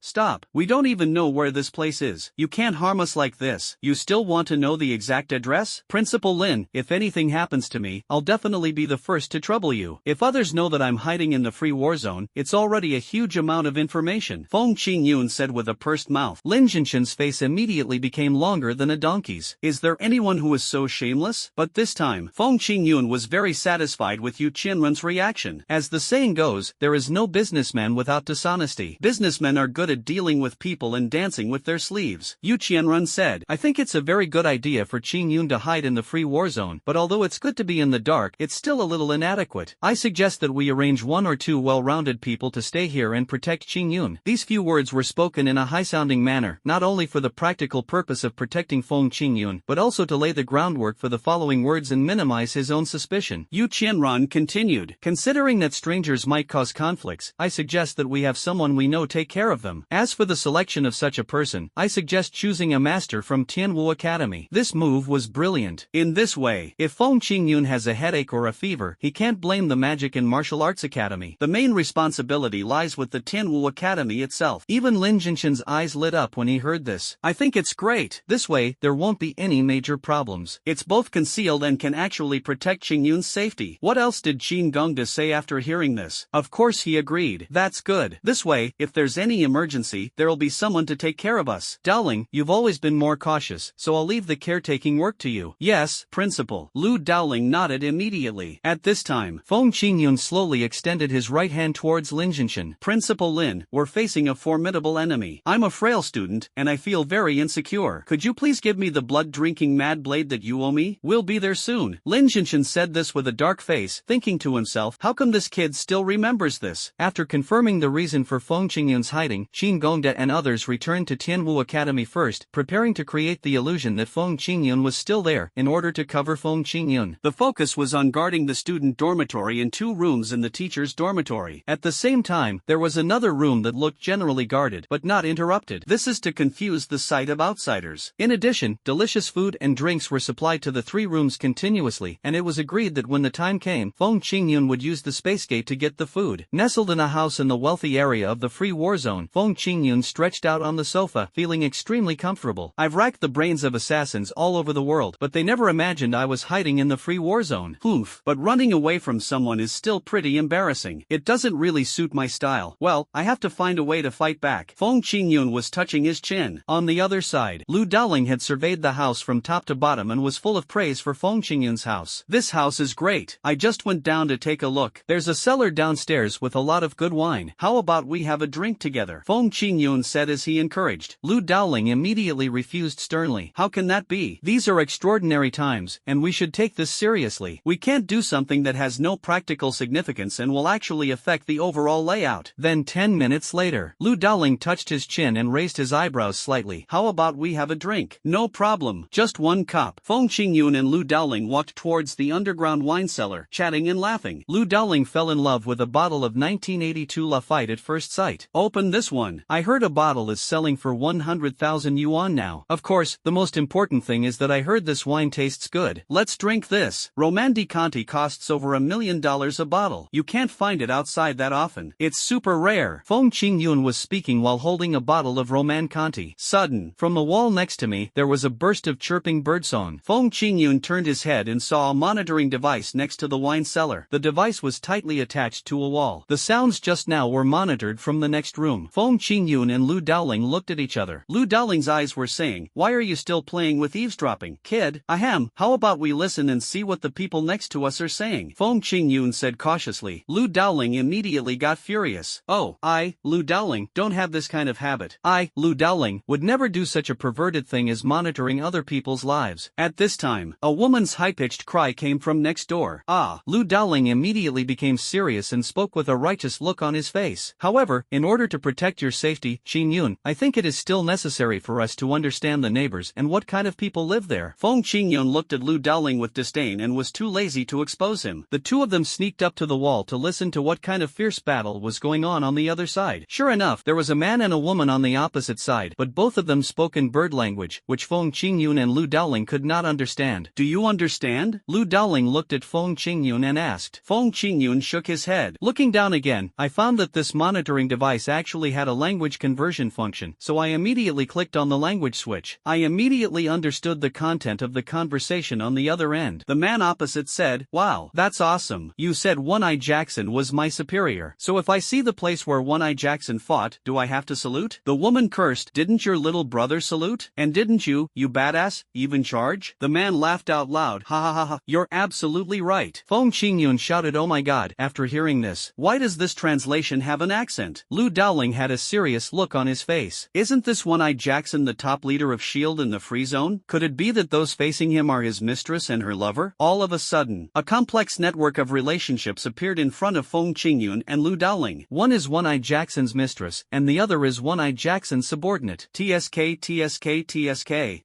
We don't even know where this place is. You can't harm us like this. You still want to know the exact address? Principal Lin, if anything happens to me, I'll definitely be the first to trouble you. If others know that I'm hiding in the free war zone, it's already a huge amount of information. Feng Qingyun said with a pursed mouth. Lin Jinshan's face immediately became longer than a donkey's. Is there anyone who is so shameless? But this time, Feng Qingyun was very satisfied with Yu Qianrun's reaction. As the saying goes, there is no businessman without dishonesty. Businessmen are good at dealing with people and dancing with their sleeves. Yu Qianrun said, I think it's a very good idea for Qingyun to hide in the free war zone, but although it's good to be in the dark, it's still a little inadequate. I suggest that we arrange 1 or 2 well-rounded people to stay here and protect Qingyun. These few words were spoken in a high-sounding manner, not only for the practical purpose of protecting Feng Qingyun, but also to lay the groundwork for the following words and minimize his own suspicion. Yu Qianrun continued, considering that strangers might cause conflicts, I suggest that we have someone we know take care of them. As for the selection of such a person, I suggest choosing a master from Tianwu Academy. This move was brilliant. In this way, if Feng Qingyun had has a headache or a fever, he can't blame the Magic and Martial Arts Academy. The main responsibility lies with the Tianwu Academy itself. Even Lin Jinshan's eyes lit up when he heard this. I think it's great. This way, there won't be any major problems. It's both concealed and can actually protect Qingyun's safety. What else did Qin Gongda say after hearing this? Of course he agreed. That's good. This way, if there's any emergency, there'll be someone to take care of us. Dowling, you've always been more cautious, so I'll leave the caretaking work to you. Yes, Principal. Lu Dowling nodded immediately. At this time, Feng Qingyun slowly extended his right hand towards Lin Jinshan. Principal Lin, we're facing a formidable enemy. I'm a frail student, and I feel very insecure. Could you please give me the blood-drinking mad blade that you owe me? We'll be there soon. Lin Jinshan said this with a dark face, thinking to himself, how come this kid still remembers this? After confirming the reason for Feng Qingyun's hiding, Qin Gongda and others returned to Tianwu Academy first, preparing to create the illusion that Feng Qingyun was still there, in order to cover Feng Qingyun. The focus was on guarding the student dormitory and 2 rooms in the teacher's dormitory. At the same time, there was another room that looked generally guarded, but not interrupted. This is to confuse the sight of outsiders. In addition, delicious food and drinks were supplied to the 3 rooms continuously, and it was agreed that when the time came, Feng Qingyun would use the space gate to get the food. Nestled in a house in the wealthy area of the free war zone, Feng Qingyun stretched out on the sofa, feeling extremely comfortable. I've racked the brains of assassins all over the world, but they never imagined I was hiding in the free war zone. Oof, but running away from someone is still pretty embarrassing. It doesn't really suit my style. Well, I have to find a way to fight back. Feng Qingyun was touching his chin. On the other side, Lu Dowling had surveyed the house from top to bottom and was full of praise for Feng Qingyun's house. This house is great. I just went down to take a look. There's a cellar downstairs with a lot of good wine. How about we have a drink together? Feng Qingyun said as he encouraged. Lu Dowling immediately refused sternly. How can that be? These are extraordinary times, and we should take this seriously. We can't do something that has no practical significance and will actually affect the overall layout. Then 10 minutes later, Lu Dowling touched his chin and raised his eyebrows slightly. How about we have a drink? No problem. Just 1 cup. Feng Qingyun and Lu Dowling walked towards the underground wine cellar, chatting and laughing. Lu Dowling fell in love with a bottle of 1982 Lafite at first sight. Open this one. I heard a bottle is selling for 100,000 yuan now. Of course, the most important thing is that I heard this wine tastes good. Let's drink this. Roman di Conti costs over $1 million a bottle. You can't find it outside that often. It's super rare. Feng Qingyun was speaking while holding a bottle of Roman Conti. Sudden, from the wall next to me, there was a burst of chirping birdsong. Feng Qingyun turned his head and saw a monitoring device next to the wine cellar. The device was tightly attached to a wall. The sounds just now were monitored from the next room. Feng Qingyun and Lu Dowling looked at each other. Lu Dowling's eyes were saying, why are you still playing with eavesdropping? Kid, ahem, how about we listen and see what the people next to us are saying? Feng Qingyun said cautiously. Lu Dowling immediately got furious. Oh, Lu Dowling, don't have this kind of habit. Lu Dowling, would never do such a perverted thing as monitoring other people's lives. At this time, a woman's high-pitched cry came from next door. Lu Dowling immediately became serious and spoke with a righteous look on his face. However, in order to protect your safety, Qingyun, I think it is still necessary for us to understand the neighbors and what kind of people live there. Feng Qingyun looked at Lu Dowling with disdain and was too lazy to expose him. The 2 of them sneaked up to the wall to listen to what kind of fierce battle was going on the other side. Sure enough, there was a man and a woman on the opposite side, but both of them spoke in bird language, which Feng Qingyun and Lu Dowling could not understand. Do you understand? Lu Dowling looked at Feng Qingyun and asked. Feng Qingyun shook his head. Looking down again, I found that this monitoring device actually had a language conversion function, so I immediately clicked on the language switch. I immediately understood the content of the conversation on the other end. The man opposite said, wow, that's awesome. You said One-Eye Jackson was my superior. So if I see the place where One-Eye Jackson fought, do I have to salute? The woman cursed. Didn't your little brother salute? And didn't you badass, even charge? The man laughed out loud. Ha ha ha ha. You're absolutely right. Feng Qingyun shouted, oh my god, after hearing this. Why does this translation have an accent? Lu Dowling had a serious look on his face. Isn't this One-Eye Jackson the top leader of S.H.I.E.L.D. in the free zone? Could it be that those facing him are his mistress and her lover? All of a sudden, a complex network of relationships appeared in front of Feng Qingyun and Lu Dowling. One is One-Eye Jackson's mistress, and the other is One-Eye Jackson's subordinate. TSK.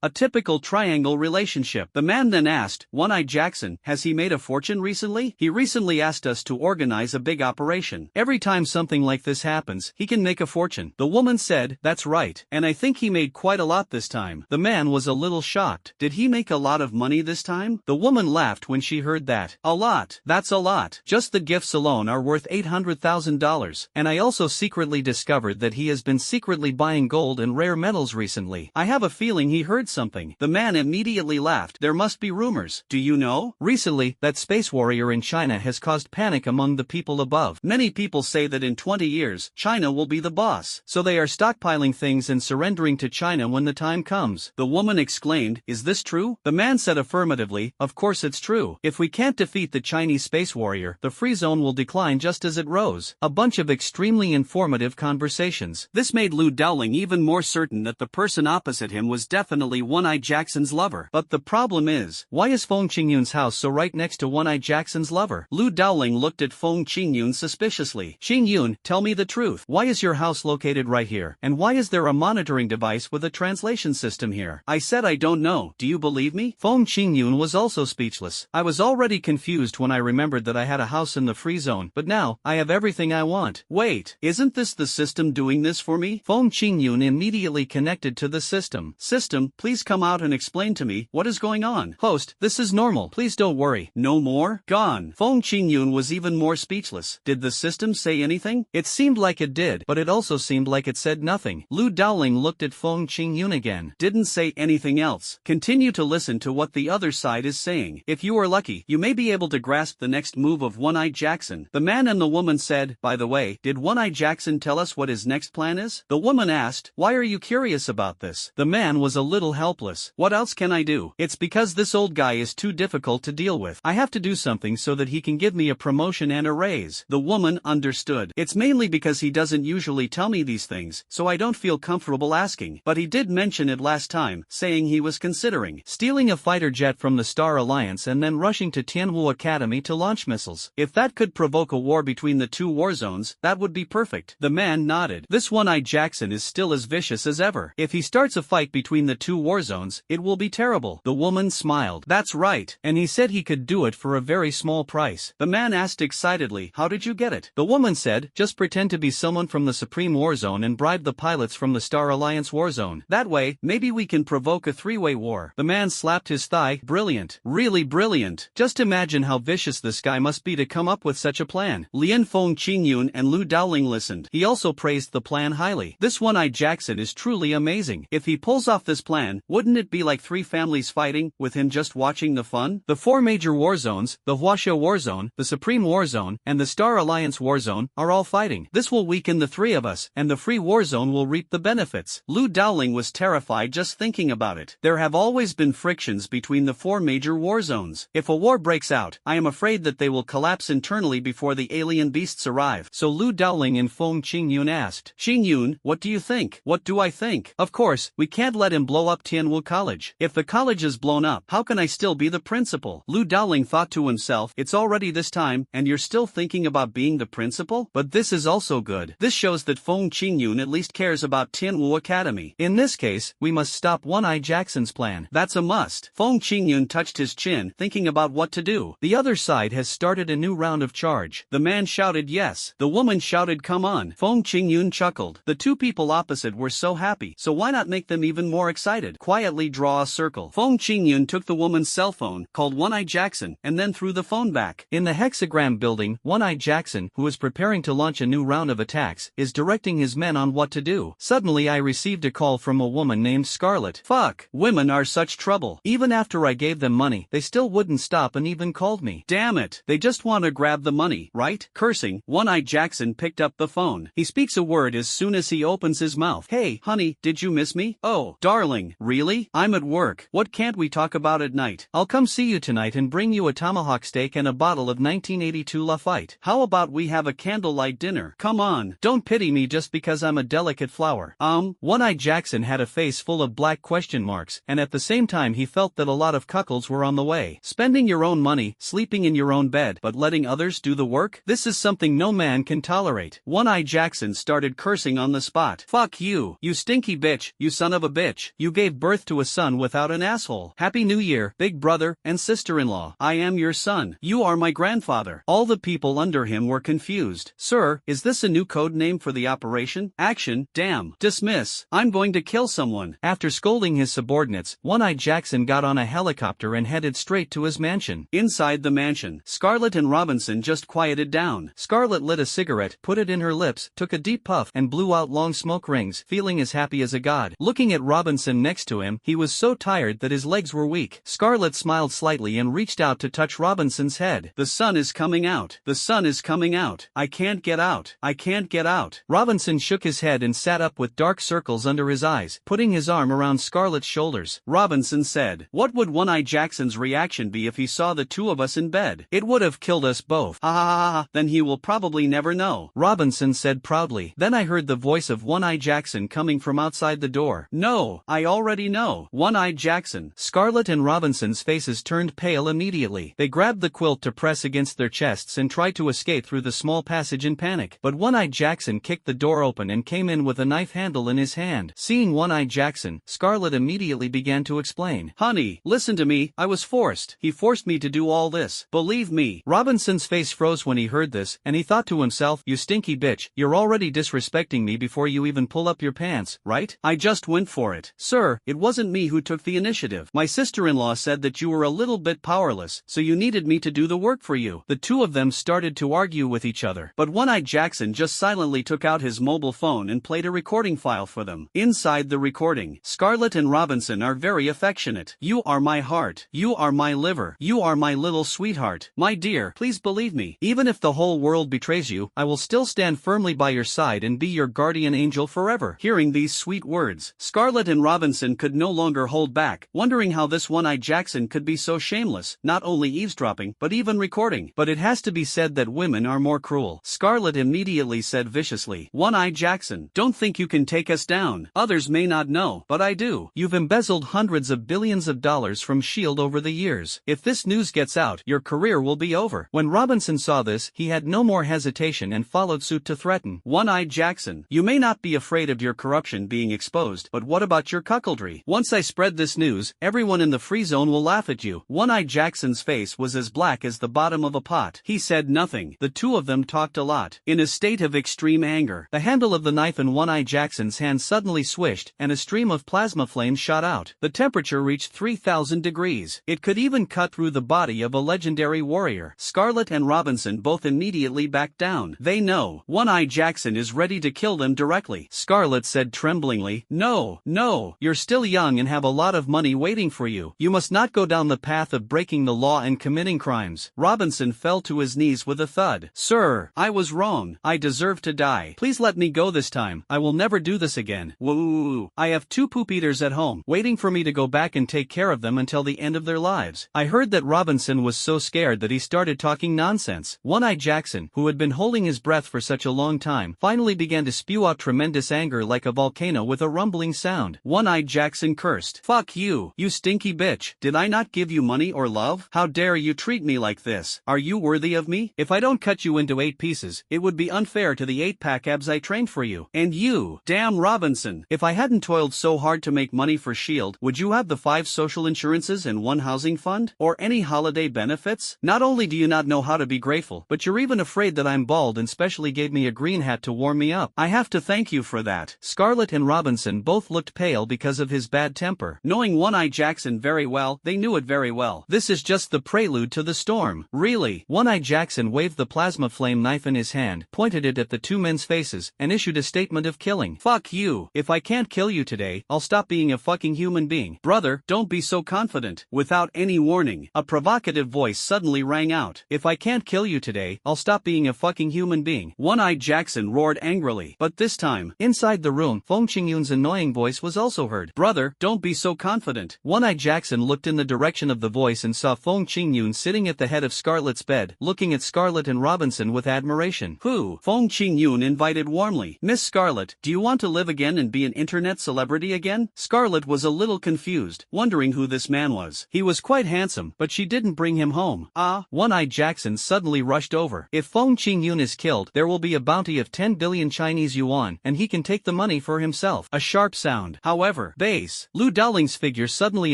A typical triangle relationship. The man then asked, One-Eye Jackson, has he made a fortune recently? He recently asked us to organize a big operation. Every time something like this happens, he can make a fortune. The woman said, that's right, and I think he made quite a lot this time. The man was a little shocked. Did he make a lot of money this time? The woman laughed laughed when she heard that. A lot. That's a lot. Just the gifts alone are worth $800,000. And I also secretly discovered that he has been secretly buying gold and rare metals recently. I have a feeling he heard something. The man immediately laughed. There must be rumors. Do you know? Recently, that space warrior in China has caused panic among the people above. Many people say that in 20 years, China will be the boss. So they are stockpiling things and surrendering to China when the time comes. The woman exclaimed, "Is this true?" The man said affirmatively, "Of course it's true. If we can't defeat the Chinese space warrior, the free zone will decline just as it rose." A bunch of extremely informative conversations. This made Lu Dowling even more certain that the person opposite him was definitely One-Eye Jackson's lover. But the problem is, why is Feng Qingyun's house so right next to One-Eye Jackson's lover? Lu Dowling looked at Feng Qingyun suspiciously. "Qingyun, tell me the truth. Why is your house located right here? And why is there a monitoring device with a translation system here?" I said I don't know. Do you believe me? Feng Qingyun was also speechless. I was already confused when I remembered that I had a house in the free zone, but now, I have everything I want. Wait, isn't this the system doing this for me? Feng Qingyun immediately connected to the system. "System, please come out and explain to me what is going on." "Host, this is normal. Please don't worry." "No more? Gone." Feng Qingyun was even more speechless. Did the system say anything? It seemed like it did, but it also seemed like it said nothing. Lu Dowling looked at Feng Qingyun again. "Didn't say anything else. Continue to listen to what the other side is saying. If you are lucky, you may be able to grasp the next move of One-Eye Jackson." The man and the woman said, "By the way, did One-Eye Jackson tell us what his next plan is?" The woman asked, "Why are you curious about this?" The man was a little helpless. "What else can I do? It's because this old guy is too difficult to deal with. I have to do something so that he can give me a promotion and a raise." The woman understood. "It's mainly because he doesn't usually tell me these things, so I don't feel comfortable asking. But he did mention it last time, saying he was considering stealing a fighter jet from the Star Alliance and then rushing to Tianwu Academy to launch missiles. If that could provoke a war between the two war zones, that would be perfect." The man nodded. "This One-Eye Jackson is still as vicious as ever. If he starts a fight between the two war zones, it will be terrible." The woman smiled. "That's right. And he said he could do it for a very small price." The man asked excitedly, "How did you get it?" The woman said, "Just pretend to be someone from the Supreme War Zone and bribe the pilots from the Star Alliance War Zone. That way, maybe we can provoke a three-way war." The man slapped his thigh. "Brilliant. Really brilliant. Just imagine how vicious this guy must be to come up with such a plan." Lien Feng Qingyun and Lu Dowling listened. He also praised the plan highly. "This One-Eye Jackson is truly amazing. If he pulls off this plan, wouldn't it be like three families fighting, with him just watching the fun? The four major war zones, the Huaxia War Zone, the Supreme War Zone, and the Star Alliance War Zone, are all fighting. This will weaken the three of us, and the Free War Zone will reap the benefits." Lu Dowling was terrified just thinking about it. There have always been frictions between the four major war zones. If a war breaks out, I am afraid that they will collapse internally before the alien beasts arrive. So Lu Dowling and Feng Qingyun asked, "Qingyun, what do you think?" "What do I think? Of course, we can't let him blow up Tianwu College. If the college is blown up, how can I still be the principal?" Lu Dowling thought to himself, "It's already this time, and you're still thinking about being the principal? But this is also good. This shows that Feng Qingyun at least cares about Tianwu Academy. In this case, we must stop One-Eye Jackson's plan. That's a must." Feng Qingyun touched his chin, thinking about what to do. The other side has started a new round of charge. The man shouted yes. The woman shouted come on. Feng Qingyun chuckled. The two people opposite were so happy, so why not make them even more excited? Quietly draw a circle. Feng Qingyun took the woman's cell phone, called One-Eye Jackson, and then threw the phone back. In the hexagram building, One-Eye Jackson, who is preparing to launch a new round of attacks, is directing his men on what to do. Suddenly I received a call from a woman named Scarlett. Fuck. Women are such trouble. Even after I gave them money, they still wouldn't stop and even called me. Damn it. They just want to grab the money, right? Cursing, One-Eye Jackson picked up the phone. He speaks a word as soon as he opens his mouth. "Hey, honey, did you miss me?" "Oh, darling, really? I'm at work. What can't we talk about at night? I'll come see you tonight and bring you a tomahawk steak and a bottle of 1982 Lafite. How about we have a candlelight dinner? Come on, don't pity me just because I'm a delicate flower." One-Eye Jackson had a face full of black question marks, and at the same time he felt that a lot of cuckolds were on the way. Spending your own money, sleeping in your own bed, but letting others do the work? This is something no man can tolerate. One-Eye Jackson started cursing on the spot. "Fuck you, you stinky bitch, you son of a bitch. You gave birth to a son without an asshole. Happy New Year, big brother and sister-in-law. I am your son. You are my grandfather." All the people under him were confused. "Sir, is this a new code name for the operation? Action, damn. Dismiss. I'm going to kill someone." After scolding his subordinates, One-Eye Jackson got on a helicopter and headed straight straight to his mansion. Inside the mansion, Scarlett and Robinson just quieted down. Scarlett lit a cigarette, put it in her lips, took a deep puff, and blew out long smoke rings, feeling as happy as a god. Looking at Robinson next to him, he was so tired that his legs were weak. Scarlett smiled slightly and reached out to touch Robinson's head. The sun is coming out. The sun is coming out. I can't get out. I can't get out. Robinson shook his head and sat up with dark circles under his eyes, putting his arm around Scarlett's shoulders. Robinson said, "What would One-Eye Jackson's reaction be if he saw the two of us in bed? It would have killed us both. Ha ha ha ha. Then he will probably never know," Robinson said proudly. Then I heard the voice of One-Eye Jackson coming from outside the door. "No, I already know. One-Eye Jackson." Scarlett and Robinson's faces turned pale immediately. They grabbed the quilt to press against their chests and tried to escape through the small passage in panic. But One-Eye Jackson kicked the door open and came in with a knife handle in his hand. Seeing One-Eye Jackson, Scarlett immediately began to explain. "Honey, listen to me. I was forced. He forced me to do all this. Believe me." Robinson's face froze when he heard this, and he thought to himself, "You stinky bitch, you're already disrespecting me before you even pull up your pants, right? I just went for it." "Sir, it wasn't me who took the initiative. My sister-in-law said that you were a little bit powerless, so you needed me to do the work for you." The two of them started to argue with each other, but One-Eye Jackson just silently took out his mobile phone and played a recording file for them. Inside the recording, Scarlett and Robinson are very affectionate. "You are my heart. You are my liver. You are my little sweetheart. My dear, please believe me. Even if the whole world betrays you, I will still stand firmly by your side and be your guardian angel forever." Hearing these sweet words, Scarlett and Robinson could no longer hold back, wondering how this One-Eye Jackson could be so shameless, not only eavesdropping, but even recording. But it has to be said that women are more cruel. Scarlett immediately said viciously, "One-Eye Jackson, don't think you can take us down. Others may not know, but I do. You've embezzled hundreds of billions of dollars from S.H.I.E.L.D. over the years. If this news gets out, your career will be over." When Robinson saw this, he had no more hesitation and followed suit to threaten. "One-Eye Jackson, you may not be afraid of your corruption being exposed, but what about your cuckoldry? Once I spread this news, everyone in the free zone will laugh at you." One-Eye Jackson's face was as black as the bottom of a pot. He said nothing. The two of them talked a lot. In a state of extreme anger, the handle of the knife in One-Eye Jackson's hand suddenly swished, and a stream of plasma flame shot out. The temperature reached 3,000 degrees. It could even cut through the body of a legendary warrior. Scarlett and Robinson both immediately backed down. They know One-Eye Jackson is ready to kill them directly. Scarlett said tremblingly, "No, no, you're still young and have a lot of money waiting for you. You must not go down the path of breaking the law and committing crimes." Robinson fell to his knees with a thud. "Sir, I was wrong. I deserve to die. Please let me go this time. I will never do this again. Woo! I have two poop eaters at home, waiting for me to go back and take care of them until the end of their lives." I heard that Robinson was so scared that he started talking nonsense. One-Eye Jackson, who had been holding his breath for such a long time, finally began to spew out tremendous anger like a volcano with a rumbling sound. One-Eye Jackson cursed. "Fuck you, you stinky bitch. Did I not give you money or love? How dare you treat me like this? Are you worthy of me? If I don't cut you into 8 pieces, it would be unfair to the 8-pack abs I trained for you. And you, damn Robinson, if I hadn't toiled so hard to make money for S.H.I.E.L.D., would you have the 5 social insurances and 1 housing fund? Or any holiday benefits? Not only do you not know how to be grateful, but you're even afraid that I'm bald and specially gave me a green hat to warm me up. I have to thank you for that." Scarlett and Robinson both looked pale because of his bad temper. Knowing One-Eye Jackson very well, they knew it very well. This is just the prelude to the storm. Really? One-Eye Jackson waved the plasma flame knife in his hand, pointed it at the two men's faces, and issued a statement of killing. "Fuck you. If I can't kill you today, I'll stop being a fucking human being." "Brother, don't be so confident." Without any warning, a provocative voice suddenly rang out. "If I can't kill you today, I'll stop being a fucking human being." One-Eye Jackson roared angrily, but this time, inside the room, Feng Qingyun's annoying voice was also heard. "Brother, don't be so confident." One-Eye Jackson looked in the direction of the voice and saw Feng Qingyun sitting at the head of Scarlett's bed, looking at Scarlett and Robinson with admiration. "Who?" Feng Qingyun invited warmly. "Miss Scarlett, do you want to live again and be an internet celebrity again?" Scarlett was a little confused, wondering who this man was. He was quite handsome, but she didn't bring him home. One-Eye Jackson suddenly rushed over. "If Feng Qingyun is killed, there will be a bounty of 10 billion Chinese yuan, and he can take the money for himself." A sharp sound, however, bass. Lu Daoling's figure suddenly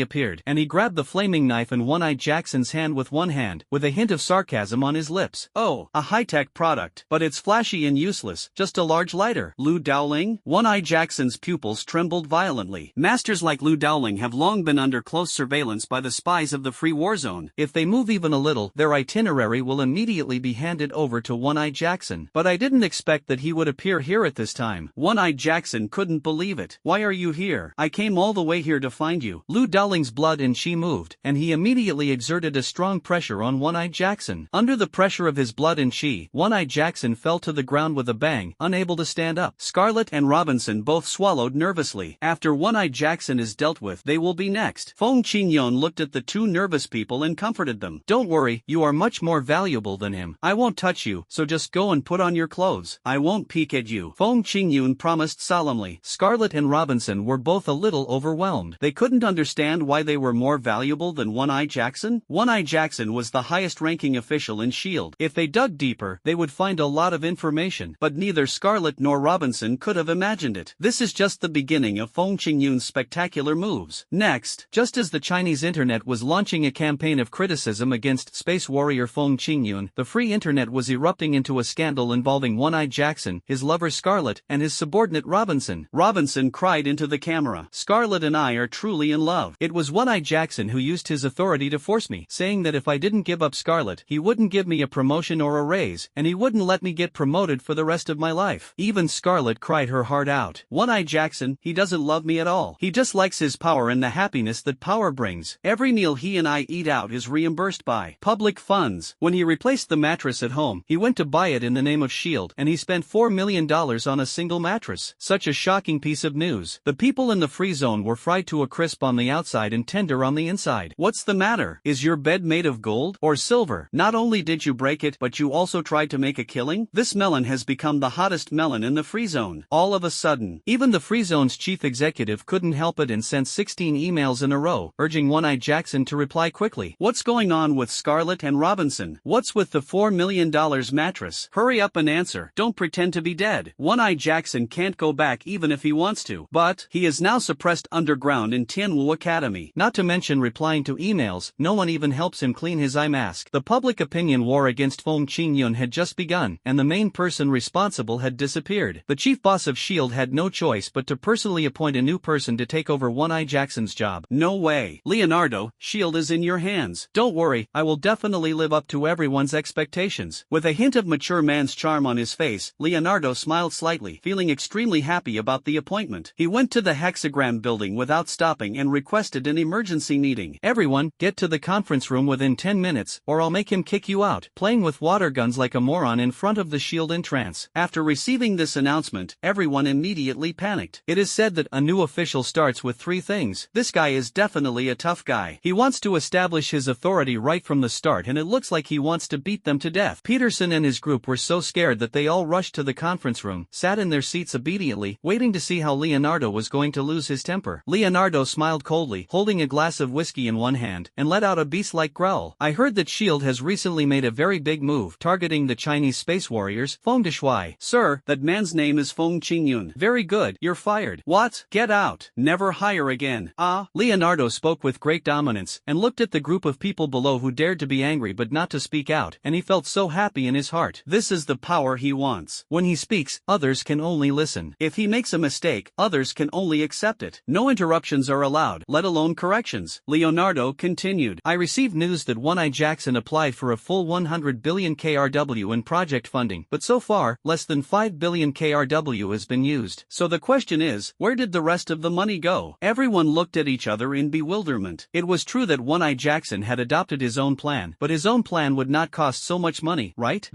appeared, and he grabbed the flaming knife in One-Eye Jackson's hand with one hand, with a hint of sarcasm on his lips. "Oh, a high-tech product, but it's flashy and useless, just a large lighter." Lu Daoling? One-Eye Jackson's pupils trembled violently. Masters like Lu Daoling have long been under close surveillance by the spies of of the free war zone. If they move even a little, their itinerary will immediately be handed over to One-Eye Jackson. But I didn't expect that he would appear here at this time. One-Eye Jackson couldn't believe it. Why are you here? I came all the way here to find you. Lu Daoling's blood in Qi moved, and he immediately exerted a strong pressure on One-Eye Jackson. Under the pressure of his blood in Qi, One-Eye Jackson fell to the ground with a bang, unable to stand up. Scarlett and Robinson both swallowed nervously. After One-Eye Jackson is dealt with, they will be next. Feng Qingyun looked at the two nervous people and comforted them. Don't worry, you are much more valuable than him. I won't touch you, so just go and put on your clothes. I won't peek at you. Feng Qingyun promised solemnly. Scarlett and Robinson were both a little overwhelmed. They couldn't understand why they were more valuable than One-Eye Jackson. One-Eye Jackson was the highest-ranking official in S.H.I.E.L.D. If they dug deeper, they would find a lot of information, but neither Scarlett nor Robinson could have imagined it. This is just the beginning of Feng Qingyun's spectacular moves. Next, just as the Chinese internet was launching a campaign of criticism against space warrior Feng Qingyun, the free internet was erupting into a scandal involving One-Eye Jackson, his lover Scarlett, and his subordinate Robinson. Robinson cried into the camera. Scarlett and I are truly in love. It was One-Eye Jackson who used his authority to force me, saying that if I didn't give up Scarlett, he wouldn't give me a promotion or a raise, and he wouldn't let me get promoted for the rest of my life. Even Scarlett cried her heart out. One-Eye Jackson, he doesn't love me at all. He just likes his power and the happiness that power brings. Every meal he and I eat out is reimbursed by public funds. When he replaced the mattress at home, he went to buy it in the name of S.H.I.E.L.D., and he spent $4 million on a single mattress. Such a shocking piece of news. The people in the free zone were fried to a crisp on the outside and tender on the inside. What's the matter? Is your bed made of gold or silver? Not only did you break it, but you also tried to make a killing? This melon has become the hottest melon in the free zone. All of a sudden, even the free zone's chief executive couldn't help it and sent 16 emails in a row, urging One-Eye Jackson to reply quickly. What's going on with Scarlett and Robinson? What's with the $4 million mattress? Hurry up and answer. Don't pretend to be dead. One-Eye Jackson can't go back even if he wants to. But he is now suppressed underground in Tianwu Academy. Not to mention replying to emails, no one even helps him clean his eye mask. The public opinion war against Feng Qingyun had just begun, and the main person responsible had disappeared. The chief boss of S.H.I.E.L.D. had no choice but to personally appoint a new person to take over One-Eye Jackson's job. No way. Leonardo, S.H.I.E.L.D. is in your hands. Don't worry, I will definitely live up to everyone's expectations. With a hint of mature man's charm on his face, Leonardo smiled slightly, feeling extremely happy about the appointment. He went to the hexagram building without stopping and requested an emergency meeting. Everyone, get to the conference room within 10 minutes, or I'll make him kick you out. Playing with water guns like a moron in front of the S.H.I.E.L.D. entrance. After receiving this announcement, everyone immediately panicked. It is said that a new official starts with 3 things. This guy is definitely a tough guy. He wants to establish his authority right from the start, and it looks like he wants to beat them to death. Peterson and his group were so scared that they all rushed to the conference room, sat in their seats obediently, waiting to see how Leonardo was going to lose his temper. Leonardo smiled coldly, holding a glass of whiskey in one hand, and let out a beast-like growl. I heard that S.H.I.E.L.D. has recently made a very big move, targeting the Chinese space warriors. Feng Deshuai. Sir, that man's name is Feng Qingyun. Very good, you're fired. What? Get out. Never hire again. Ah. Leonardo spoke with great dominance, and looked at the group of people below who dared to be angry but not to speak out, and he felt so happy in his heart. This is the power he wants. When he speaks, others can only listen. If he makes a mistake, others can only accept it. No interruptions are allowed, let alone corrections. Leonardo continued. I received news that One-Eye Jackson applied for a full 100 billion KRW in project funding, but so far, less than 5 billion KRW has been used. So the question is, where did the rest of the money go? Everyone looked at each other in bewilderment. It was true that One-Eye Jackson had adopted his own plan, but his own plan would not cost so much money, right?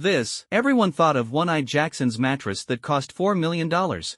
Everyone thought of One-Eye Jackson's mattress that cost $4 million.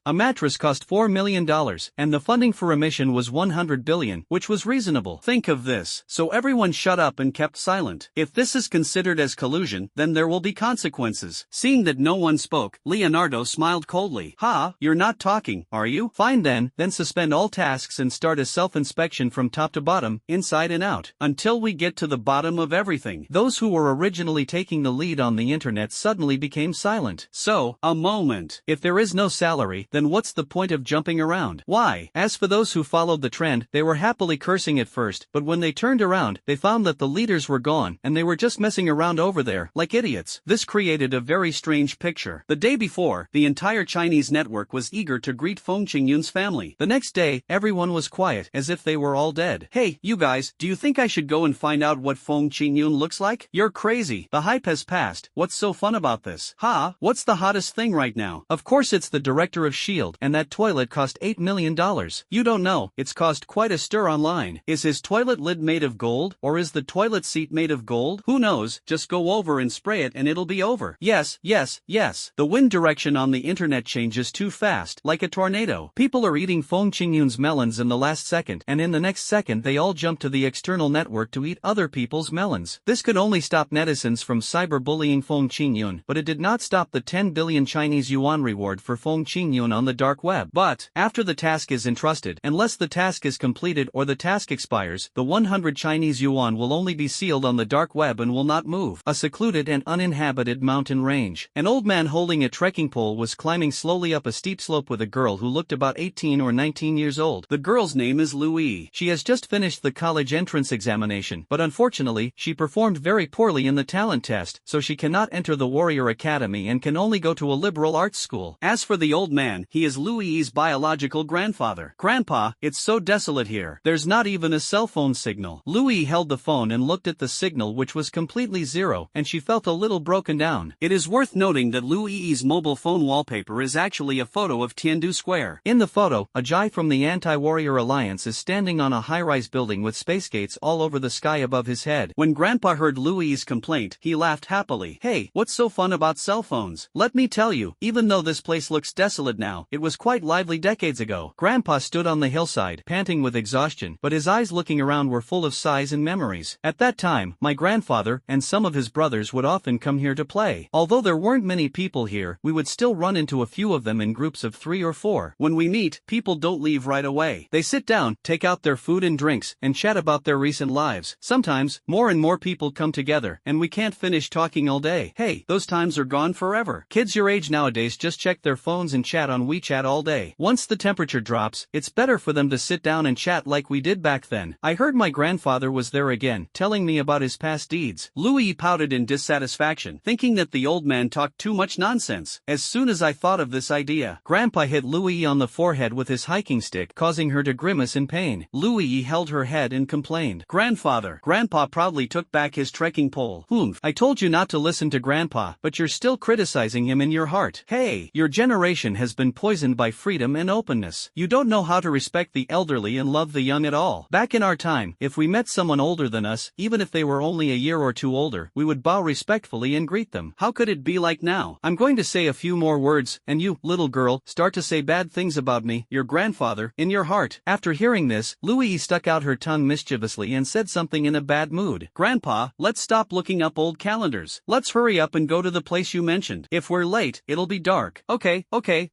A mattress cost $4 million, and the funding for a mission was 100 billion, which was reasonable. Think of this. So everyone shut up and kept silent. If this is considered as collusion, then there will be consequences. Seeing that no one spoke, Leonardo smiled coldly. Ha, you're not talking, are you? Fine then suspend all tasks and start a self-inspection from top to bottom, inside and out, until we get to the bottom of everything. Those who were originally taking the lead on the internet suddenly became silent. So, a moment. If there is no salary, then what's the point of jumping around? Why? As for those who followed the trend, they were happily cursing at first, but when they turned around, they found that the leaders were gone, and they were just messing around over there, like idiots. This created a very strange picture. The day before, the entire Chinese network was eager to greet Feng Qingyun's family. The next day, everyone was quiet, as if they were all dead. Hey, you guys, do you you think I should go and find out what Feng Qingyun looks like? You're crazy. The hype has passed. What's so fun about this? Ha? What's the hottest thing right now? Of course it's the director of S.H.I.E.L.D. and that toilet cost $8 million. You don't know, it's caused quite a stir online. Is his toilet lid made of gold, or is the toilet seat made of gold? Who knows, just go over and spray it and it'll be over. Yes, yes, yes. The wind direction on the internet changes too fast, like a tornado. People are eating Feng Qingyun's melons in the last second, and in the next second they all jump to the external network to eat other people's melons. This could only stop netizens from cyberbullying Feng Qingyun, but it did not stop the 10 billion Chinese yuan reward for Feng Qingyun on the dark web. But, after the task is entrusted, unless the task is completed or the task expires, the 100 Chinese yuan will only be sealed on the dark web and will not move. A secluded and uninhabited mountain range. An old man holding a trekking pole was climbing slowly up a steep slope with a girl who looked about 18 or 19 years old. The girl's name is Louis. She has just finished the college entrance examination, but unfortunately, she performed very poorly in the talent test, so she cannot enter the Warrior Academy and can only go to a liberal arts school. As for the old man, he is Louis's biological grandfather. Grandpa, it's so desolate here. There's not even a cell phone signal. Louis held the phone and looked at the signal, which was completely zero, and she felt a little broken down. It is worth noting that Louis's mobile phone wallpaper is actually a photo of Tiandu Square. In the photo, a Jai from the Anti-Warrior Alliance is standing on a high-rise building with space gates all over the sky above his head. When Grandpa heard Louis's complaint, he laughed happily. Hey, what's so fun about cell phones? Let me tell you, even though this place looks desolate now, it was quite lively decades ago. Grandpa stood on the hillside, panting with exhaustion, but his eyes looking around were full of sighs and memories. At that time, my grandfather and some of his brothers would often come here to play. Although there weren't many people here, we would still run into a few of them in groups of 3 or 4. When we meet, people don't leave right away. They sit down, take out their food and drinks, and chat about their recent lives. Sometimes, more and more people come together, and we can't finish talking all day. Hey, those times are gone forever. Kids your age nowadays just check their phones and chat on WeChat all day. Once the temperature drops, it's better for them to sit down and chat like we did back then. I heard my grandfather was there again, telling me about his past deeds. Louis pouted in dissatisfaction, thinking that the old man talked too much nonsense. As soon as I thought of this idea, Grandpa hit Louis on the forehead with his hiking stick, causing her to grimace in pain. Louis held her head and complained. Grandfather. Grandpa proudly took back his trekking pole. Humph, I told you not to listen to Grandpa, but you're still criticizing him in your heart. Hey, your generation has been poisoned by freedom and openness. You don't know how to respect the elderly and love the young at all. Back in our time, if we met someone older than us, even if they were only a year or two older, we would bow respectfully and greet them. How could it be like now? I'm going to say a few more words, and you, little girl, start to say bad things about me, your grandfather, in your heart. After hearing this, Louis stuck out her tongue mischievously and said something in a bad mood. Grandpa, let's stop looking up old calendars. Let's hurry up and go to the place you mentioned. If we're late, it'll be dark. Okay,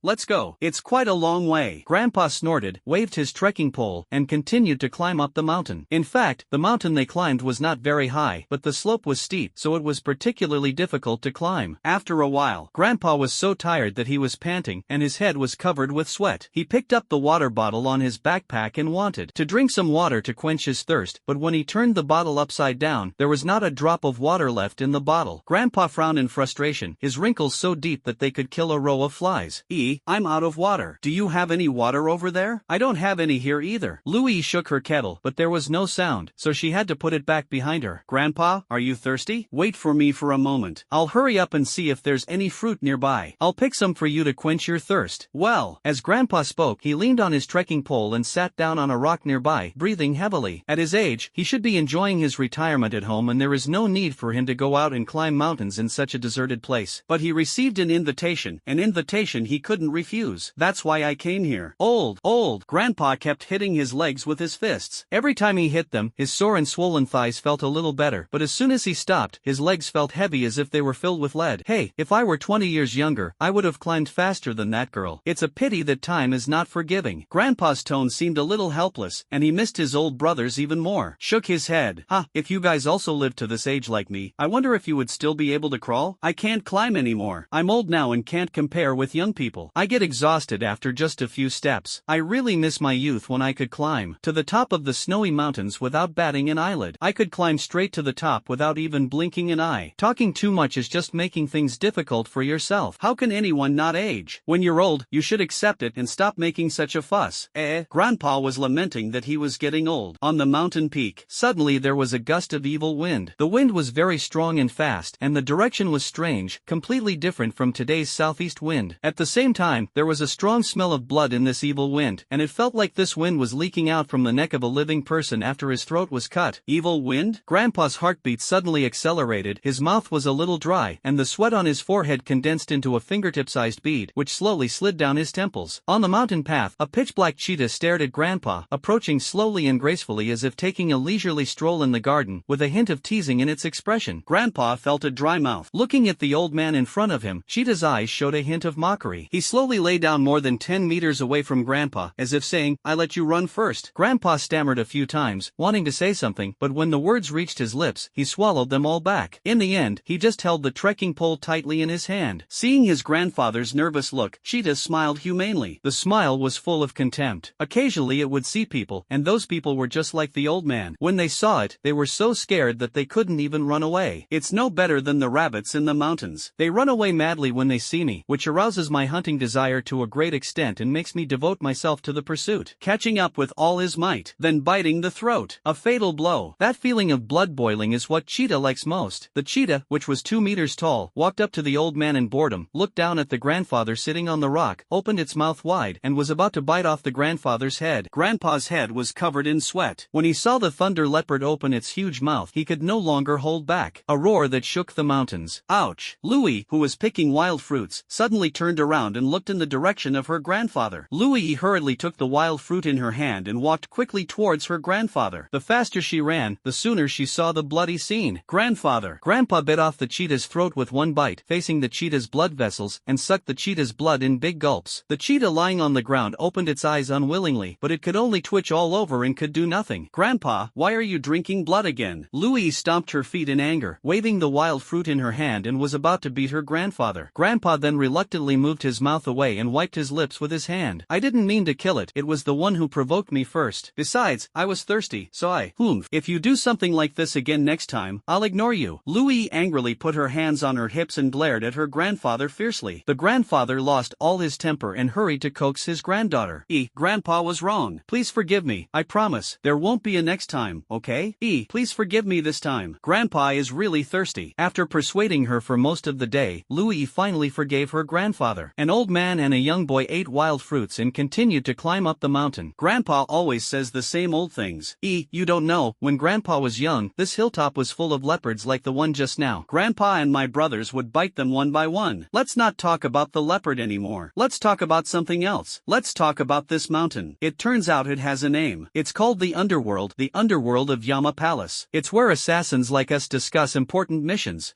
let's go. It's quite a long way. Grandpa snorted, waved his trekking pole, and continued to climb up the mountain. In fact, the mountain they climbed was not very high, but the slope was steep, so it was particularly difficult to climb. After a while, Grandpa was so tired that he was panting, and his head was covered with sweat. He picked up the water bottle on his backpack and wanted to drink some water to quench his thirst, but when he turned the bottle upside down, there was not a drop of water left in the bottle. Grandpa frowned in frustration, his wrinkles so deep that they could kill a row of flies. I'm out of water. Do you have any water over there? I don't have any here either. Louis shook her kettle, but there was no sound, so she had to put it back behind her. Grandpa, are you thirsty? Wait for me for a moment. I'll hurry up and see if there's any fruit nearby. I'll pick some for you to quench your thirst. Well, as Grandpa spoke, he leaned on his trekking pole and sat down on a rock nearby, breathing heavily. At his age, he should be enjoying his retirement at home, and there is no need for him to go out and climb mountains in such a deserted place. But he received an invitation he couldn't refuse. That's why I came here. Old. Grandpa kept hitting his legs with his fists. Every time he hit them, his sore and swollen thighs felt a little better, but as soon as he stopped, his legs felt heavy as if they were filled with lead. Hey, if I were 20 years younger, I would have climbed faster than that girl. It's a pity that time is not forgiving. Grandpa's tone seemed a little helpless, and he missed his old brothers even more. Shook his head. If you guys also lived to this age like me, I wonder if you would still be able to crawl? I can't climb anymore. I'm old now and can't compare with young people. I get exhausted after just a few steps. I really miss my youth when I could climb to the top of the snowy mountains without batting an eyelid. I could climb straight to the top without even blinking an eye. Talking too much is just making things difficult for yourself. How can anyone not age? When you're old, you should accept it and stop making such a fuss. Grandpa was lamenting that he was getting old. On the mountain mountain peak. Suddenly there was a gust of evil wind. The wind was very strong and fast, and the direction was strange, completely different from today's southeast wind. At the same time, there was a strong smell of blood in this evil wind, and it felt like this wind was leaking out from the neck of a living person after his throat was cut. Evil wind? Grandpa's heartbeat suddenly accelerated, his mouth was a little dry, and the sweat on his forehead condensed into a fingertip-sized bead, which slowly slid down his temples. On the mountain path, a pitch-black cheetah stared at Grandpa, approaching slowly and gracefully as if taking a leisurely stroll in the garden, with a hint of teasing in its expression. Grandpa felt a dry mouth. Looking at the old man in front of him, Cheetah's eyes showed a hint of mockery. He slowly lay down more than 10 meters away from Grandpa, as if saying, "I let you run first." Grandpa stammered a few times, wanting to say something, but when the words reached his lips, he swallowed them all back. In the end, he just held the trekking pole tightly in his hand. Seeing his grandfather's nervous look, Cheetah smiled humanely. The smile was full of contempt. Occasionally it would see people, and those people were just like the old man. When they saw it, they were so scared that they couldn't even run away. It's no better than the rabbits in the mountains. They run away madly when they see me, which arouses my hunting desire to a great extent and makes me devote myself to the pursuit. Catching up with all his might, then biting the throat. A fatal blow. That feeling of blood boiling is what Cheetah likes most. The cheetah, which was 2 meters tall, walked up to the old man in boredom, looked down at the grandfather sitting on the rock, opened its mouth wide, and was about to bite off the grandfather's head. Grandpa's head was covered in sweat. When he saw the thunder leopard open its huge mouth, he could no longer hold back. A roar that shook the mountains. Ouch! Louie, who was picking wild fruits, suddenly turned around and looked in the direction of her grandfather. Louie hurriedly took the wild fruit in her hand and walked quickly towards her grandfather. The faster she ran, the sooner she saw the bloody scene. Grandfather! Grandpa bit off the cheetah's throat with one bite, facing the cheetah's blood vessels, and sucked the cheetah's blood in big gulps. The cheetah lying on the ground opened its eyes unwillingly, but it could only twitch all over and could do nothing. Grandpa, why are you drinking blood again? Louie stomped her feet in anger, waving the wild fruit in her hand, and was about to beat her grandfather. Grandpa then reluctantly moved his mouth away and wiped his lips with his hand. "I didn't mean to kill it was the one who provoked me first. Besides, I was thirsty, so I, if you do something like this again next time, I'll ignore you." Louie angrily put her hands on her hips and glared at her grandfather fiercely. The grandfather lost all his temper and hurried to coax his granddaughter. Grandpa was wrong. Please forgive me, I promise. There won't be a next time, okay? Please forgive me this time. Grandpa is really thirsty. After persuading her for most of the day, Louie finally forgave her grandfather. An old man and a young boy ate wild fruits and continued to climb up the mountain. Grandpa always says the same old things. You don't know, when Grandpa was young, this hilltop was full of leopards like the one just now. Grandpa and my brothers would bite them one by one. Let's not talk about the leopard anymore. Let's talk about something else. Let's talk about this mountain. It turns out it has a name. It's called the Underworld of Yama Palace. It's where assassins like us discuss important missions.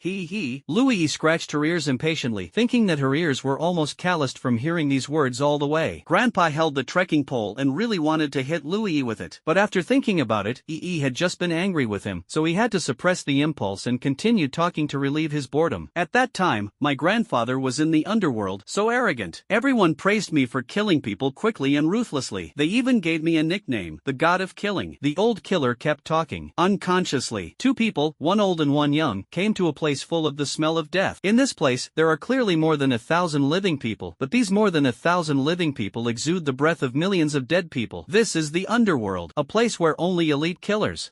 Louie scratched her ears impatiently, thinking that her ears were almost calloused from hearing these words all the way. Grandpa held the trekking pole and really wanted to hit Louie with it, but after thinking about it, had just been angry with him, so he had to suppress the impulse and continued talking to relieve his boredom. At that time, my grandfather was in the underworld, so arrogant. Everyone praised me for killing people quickly and ruthlessly. They even gave me a nickname, the God of Killing. The old killer kept talking. Unconsciously, 2 people, one old and one young, came to a place full of the smell of death. In this place, there are clearly more than 1,000 living people, but these more than 1,000 living people exude the breath of millions of dead people. This is the underworld, a place where only elite killers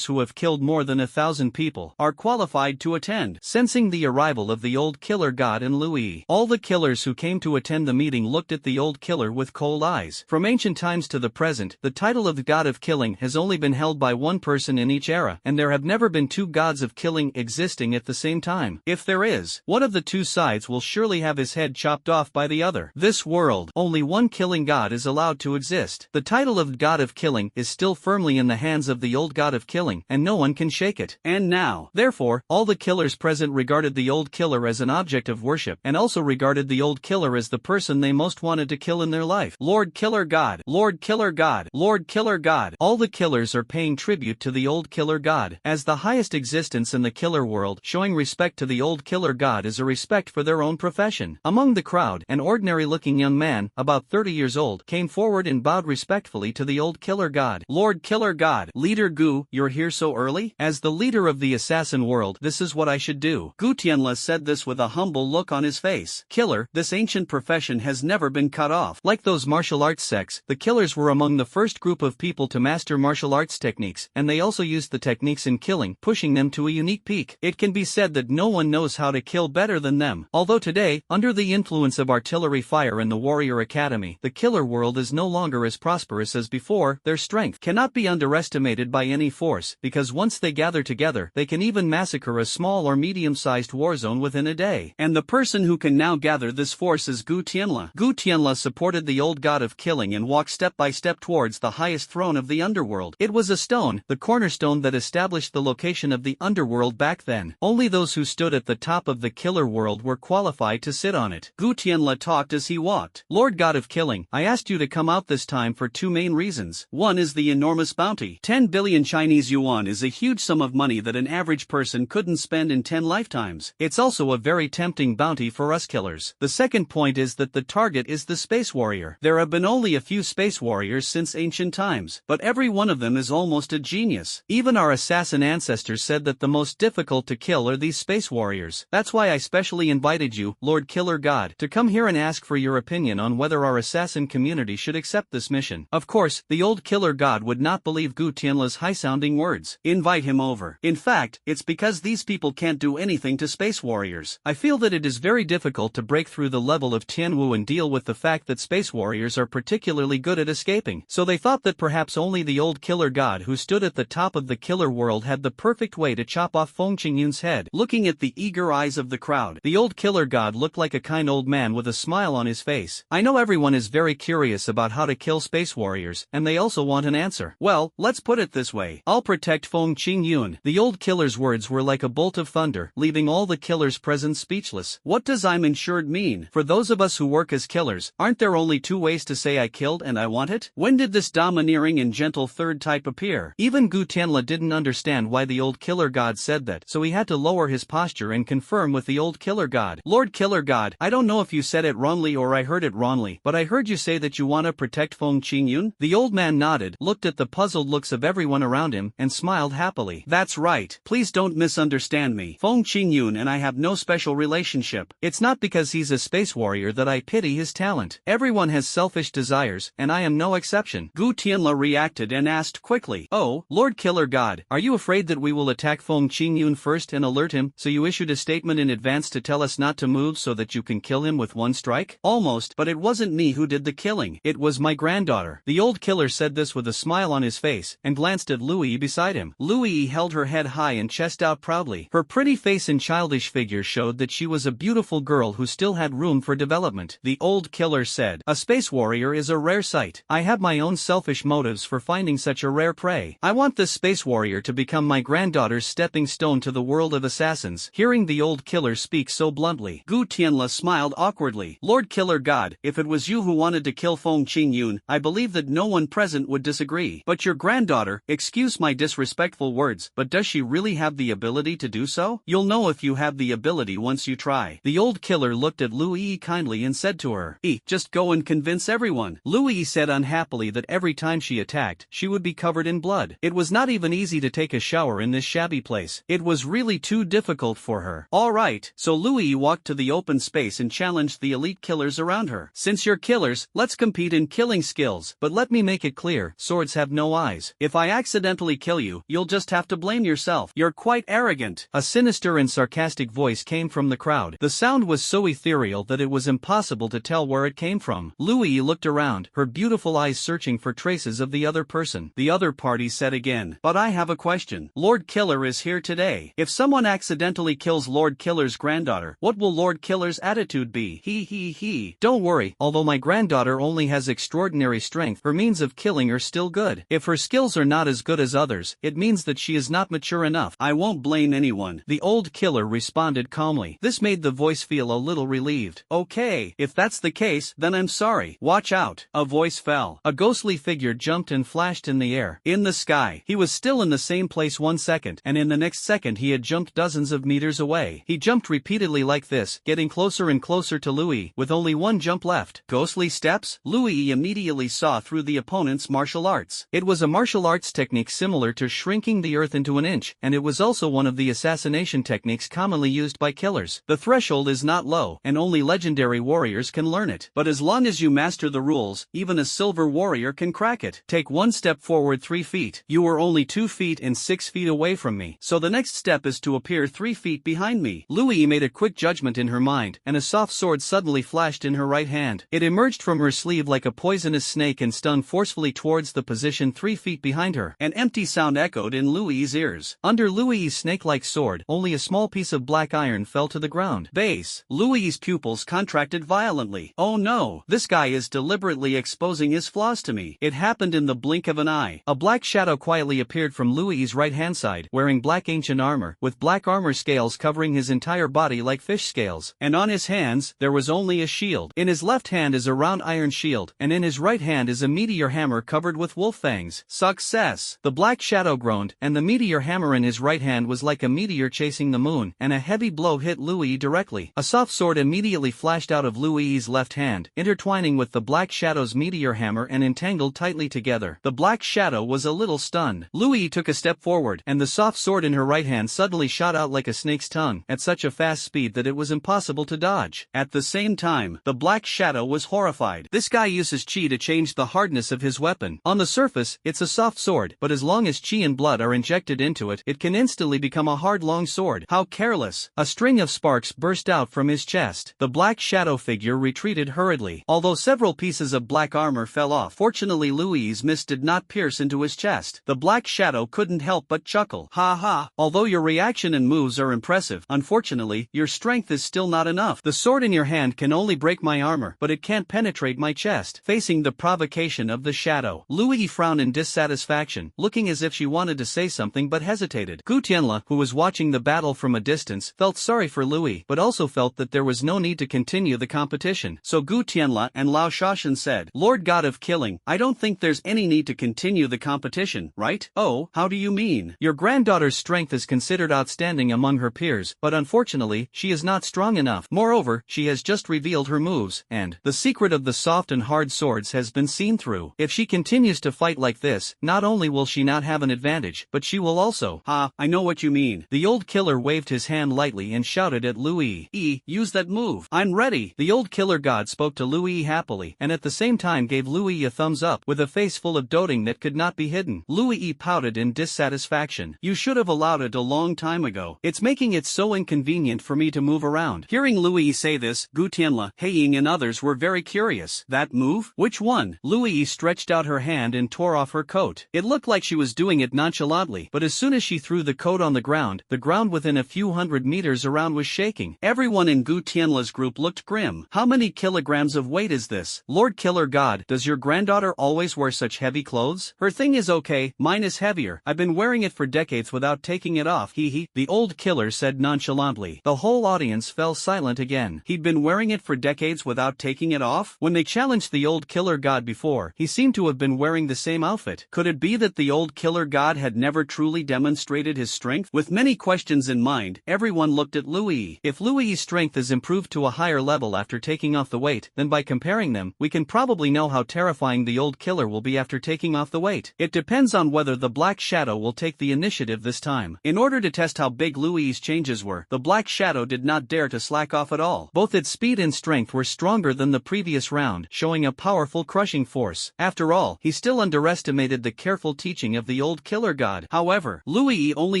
who have killed more than 1,000 people, are qualified to attend. Sensing the arrival of the old killer God and Louis, all the killers who came to attend the meeting looked at the old killer with cold eyes. From ancient times to the present, the title of the God of Killing has only been held by one person in each era, and there have never been 2 gods of killing existing at the same time. If there is, one of the 2 sides will surely have his head chopped off by the other. This world, only one killing god is allowed to exist. The title of God of Killing is still firmly in the hands of the old God of Killing, and no one can shake it. And now, therefore, all the killers present regarded the old killer as an object of worship, and also regarded the old killer as the person they most wanted to kill in their life. Lord Killer God, Lord Killer God, Lord Killer God. All the killers are paying tribute to the old killer god. As the highest existence in the killer world, showing respect to the old killer god is a respect for their own profession. Among the crowd, an ordinary-looking young man, about 30 years old, came forward and bowed respectfully to the old killer god. Lord Killer God, Leader Gu, you're here so early? As the leader of the assassin world, this is what I should do. Gu Tianla said this with a humble look on his face. Killer, this ancient profession has never been cut off. Like those martial arts sects, the killers were among the first group of people to to master martial arts techniques, and they also used the techniques in killing, pushing them to a unique peak. It can be said that no one knows how to kill better than them. Although today, under the influence of artillery fire and the warrior academy, the killer world is no longer as prosperous as before, their strength cannot be underestimated by any force, because once they gather together, they can even massacre a small or medium-sized war zone within a day. And the person who can now gather this force is Gu Tianla. Gu Tianla supported the old god of killing and walked step by step towards the highest throne of the underworld. It was a stone, the cornerstone that established the location of the underworld back then. Only those who stood at the top of the killer world were qualified to sit on it. Gu Tianla talked as he walked. Lord God of Killing, I asked you to come out this time for two main reasons. One is the enormous bounty. 10 billion Chinese yuan is a huge sum of money that an average person couldn't spend in 10 lifetimes. It's also a very tempting bounty for us killers. The second point is that the target is the space warrior. There have been only a few space warriors since ancient times, but every one of them is almost a genius. Even our assassin ancestors said that the most difficult to kill are these space warriors. That's why I specially invited you, Lord Killer God, to come here and ask for your opinion on whether our assassin community should accept this mission. Of course, the old killer god would not believe Gu Tianla's high-sounding words. Invite him over. In fact, it's because these people can't do anything to space warriors. I feel that it is very difficult to break through the level of Tianwu and deal with the fact that space warriors are particularly good at escaping. So they thought that perhaps only the old killer god who stood at the top of the killer world had the perfect way to chop off Feng Qingyun's head. Looking at the eager eyes of the crowd, the old killer god looked like a kind old man with a smile on his face. I know everyone is very curious about how to kill space warriors, and they also want an answer. Well, let's put it this way. I'll protect Feng Qingyun. The old killer's words were like a bolt of thunder, leaving all the killers present speechless. What does I'm insured mean? For those of us who work as killers, aren't there only two ways to say I killed and I want it? When did this domineering and gentle third type appear? Even Gu Tianla didn't understand why the old killer god said that, so he had to lower his posture and confirm with the old killer god. Lord Killer God, I don't know if you said it wrongly or I heard it wrongly, but I heard you say that you want to protect Feng Qingyun? The old man nodded, looked at the puzzled looks of everyone around him, and smiled happily. That's right. Please don't misunderstand me. Feng Qingyun and I have no special relationship. It's not because he's a space warrior that I pity his talent. Everyone has selfish desires, and I am no exception. Gu Tianla reacted and asked quickly, Oh, Lord Killer God, are you afraid that we will attack Feng Qingyun first and alert him, so you issued a statement in advance to tell us not to move so that you can kill him with one strike? Almost, but it wasn't me who did the killing. It was my granddaughter. The old killer said this with a smile on his face, and glanced at Louis beside him. Louis held her head high and chest out proudly. Her pretty face and childish figure showed that she was a beautiful girl who still had room for development. The old killer said, A space warrior is a rare sight. I have my own selfish motives for finding such a rare prey. I want this space warrior to become my granddaughter's stepping stone to the world of assassins. Hearing the old killer speak so bluntly, Gu Tianla smiled awkwardly. Lord Killer God, if it was you who wanted to kill Feng Qingyun, I believe that no one present would disagree. But your granddaughter, excuse my disrespectful words, but does she really have the ability to do so? You'll know if you have the ability once you try. The old killer looked at Louis kindly and said to her, Just go and convince everyone. Louis said unhappily that every time she attacked, she would be covered in blood. It was not even easy to take a shower in this shabby place. It was really too difficult for her. Alright, so Louis walked to the open space and challenged the elite killers around her. Since you're killers, let's compete in killing skills. But let me make it clear, swords have no eyes. If I accidentally kill you, you'll just have to blame yourself. You're quite arrogant. A sinister and sarcastic voice came from the crowd. The sound was so ethereal that it was impossible to tell where it came from. Louis looked around, her beautiful eyes searching for traces of the other person. The other party said again, But I have a question. Lord Killer is here today. If someone accidentally kills Lord Killer's granddaughter, what will Lord Killer's attitude be? He. Don't worry, although my granddaughter only has extraordinary strength, her means of killing are still good. If her skills are not as good as others, it means that she is not mature enough. I won't blame anyone. The old killer responded calmly. This made the voice feel a little relieved. Okay, if that's the case, then I'm sorry. Watch out. A voice fell. A ghostly figure jumped and flashed in the air. In the sky. He was still in the same place 1 second, and in the next second he had jumped dozens of meters away. He jumped repeatedly like this, getting closer and closer to Louis, with only one jump left. Ghostly steps? Louis immediately saw through the opponent's martial arts. It was a martial arts technique similar to shrinking the earth into an inch, and it was also one of the assassination techniques commonly used by killers. The threshold is not low, and only legendary warriors can learn it. But as long as you master the rules, even a silver warrior can crack it. Take take one step forward 3 feet. You were only 2 feet and 6 feet away from me, so the next step is to appear 3 feet behind me. Louis made a quick judgment in her mind, and a soft sword suddenly flashed in her right hand. It emerged from her sleeve like a poisonous snake and stung forcefully towards the position 3 feet behind her. An empty sound echoed in Louis's ears. Under Louis's snake-like sword, only a small piece of black iron fell to the ground. Base. Louis's pupils contracted violently. Oh no, this guy is deliberately exposing his flaws to me. It happened in the blink of an eye. A black shadow quietly appeared from Louis's right-hand side, wearing black ancient armor, with black armor scales covering his entire body like fish scales. And on his hands, there was only a shield. In his left hand is a round iron shield, and in his right hand is a meteor hammer covered with wolf fangs. Success! The black shadow groaned, and the meteor hammer in his right hand was like a meteor chasing the moon, and a heavy blow hit Louis directly. A soft sword immediately flashed out of Louis's left hand, intertwining with the black shadow's meteor hammer and entangled tightly together. The black shadow was a little stunned. Louis took a step forward, and the soft sword in her right hand suddenly shot out like a snake's tongue, at such a fast speed that it was impossible to dodge. At the same time, the black shadow was horrified. This guy uses chi to change the hardness of his weapon. On the surface, it's a soft sword, but as long as chi and blood are injected into it, it can instantly become a hard long sword. How careless! A string of sparks burst out from his chest. The black shadow figure retreated hurriedly. Although several pieces of black armor fell off, fortunately Louis's mist did not pierce into his chest. The black shadow couldn't help but chuckle. Ha ha! Although your reaction and moves are impressive, unfortunately, your strength is still not enough. The sword in your hand can only break my armor, but it can't penetrate my chest. Facing the provocation of the shadow, Louis frowned in dissatisfaction, looking as if she wanted to say something but hesitated. Gu Tianla, who was watching the battle from a distance, felt sorry for Louis, but also felt that there was no need to continue the competition. So Gu Tianla and Lao Shashan said, "Lord God of Killing, I don't think there's any need to continue the competition, right?" "Oh, how do you mean?" "Your granddaughter's strength is considered outstanding among her peers, but unfortunately, she is not strong enough. Moreover, she has just revealed her moves, and the secret of the soft and hard swords has been seen through. If she continues to fight like this, not only will she not have an advantage, but she will also—" "Ha, I know what you mean." The old killer waved his hand lightly and shouted at Louis, "Use that move." "I'm ready." The old killer god spoke to Louis happily, and at the same time gave Louis a thumbs up, with a face full of doting that could not be hidden. Louis pouted in dissatisfaction. "You should have allowed it a long time ago. It's making it so inconvenient for me to move around." Hearing Louis say this, Gu Tianla, Heiying and others were very curious. "That move? Which one?" Louis stretched out her hand and tore off her coat. It looked like she was doing it nonchalantly, but as soon as she threw the coat on the ground within a few hundred meters around was shaking. Everyone in Gu Tianla's group looked grim. "How many kilograms of weight is this? Lord Killer God, does your granddaughter always wear such heavy clothes?" "Her thing is okay, mine is heavier. I've been wearing it for decades without taking it off, hee," the old killer said nonchalantly. The whole audience fell silent again. He'd been wearing it for decades without taking it off? When they challenged the old killer god before, he seemed to have been wearing the same outfit. Could it be that the old killer god had never truly demonstrated his strength? With many questions in mind, everyone looked at Louis. If Louis's strength is improved to a higher level after taking off the weight, then by comparing them, we can probably know how terrifying the old killer will be after taking off the weight. It depends on whether the black shadow will take the initiative this time. In order to test how big Louis's changes were, the black shadow did not dare to slack off at all. Both its speed and strength were stronger than the previous round, showing a powerful crushing force. After all, he still underestimated the careful teaching of the old killer god. However, Louis only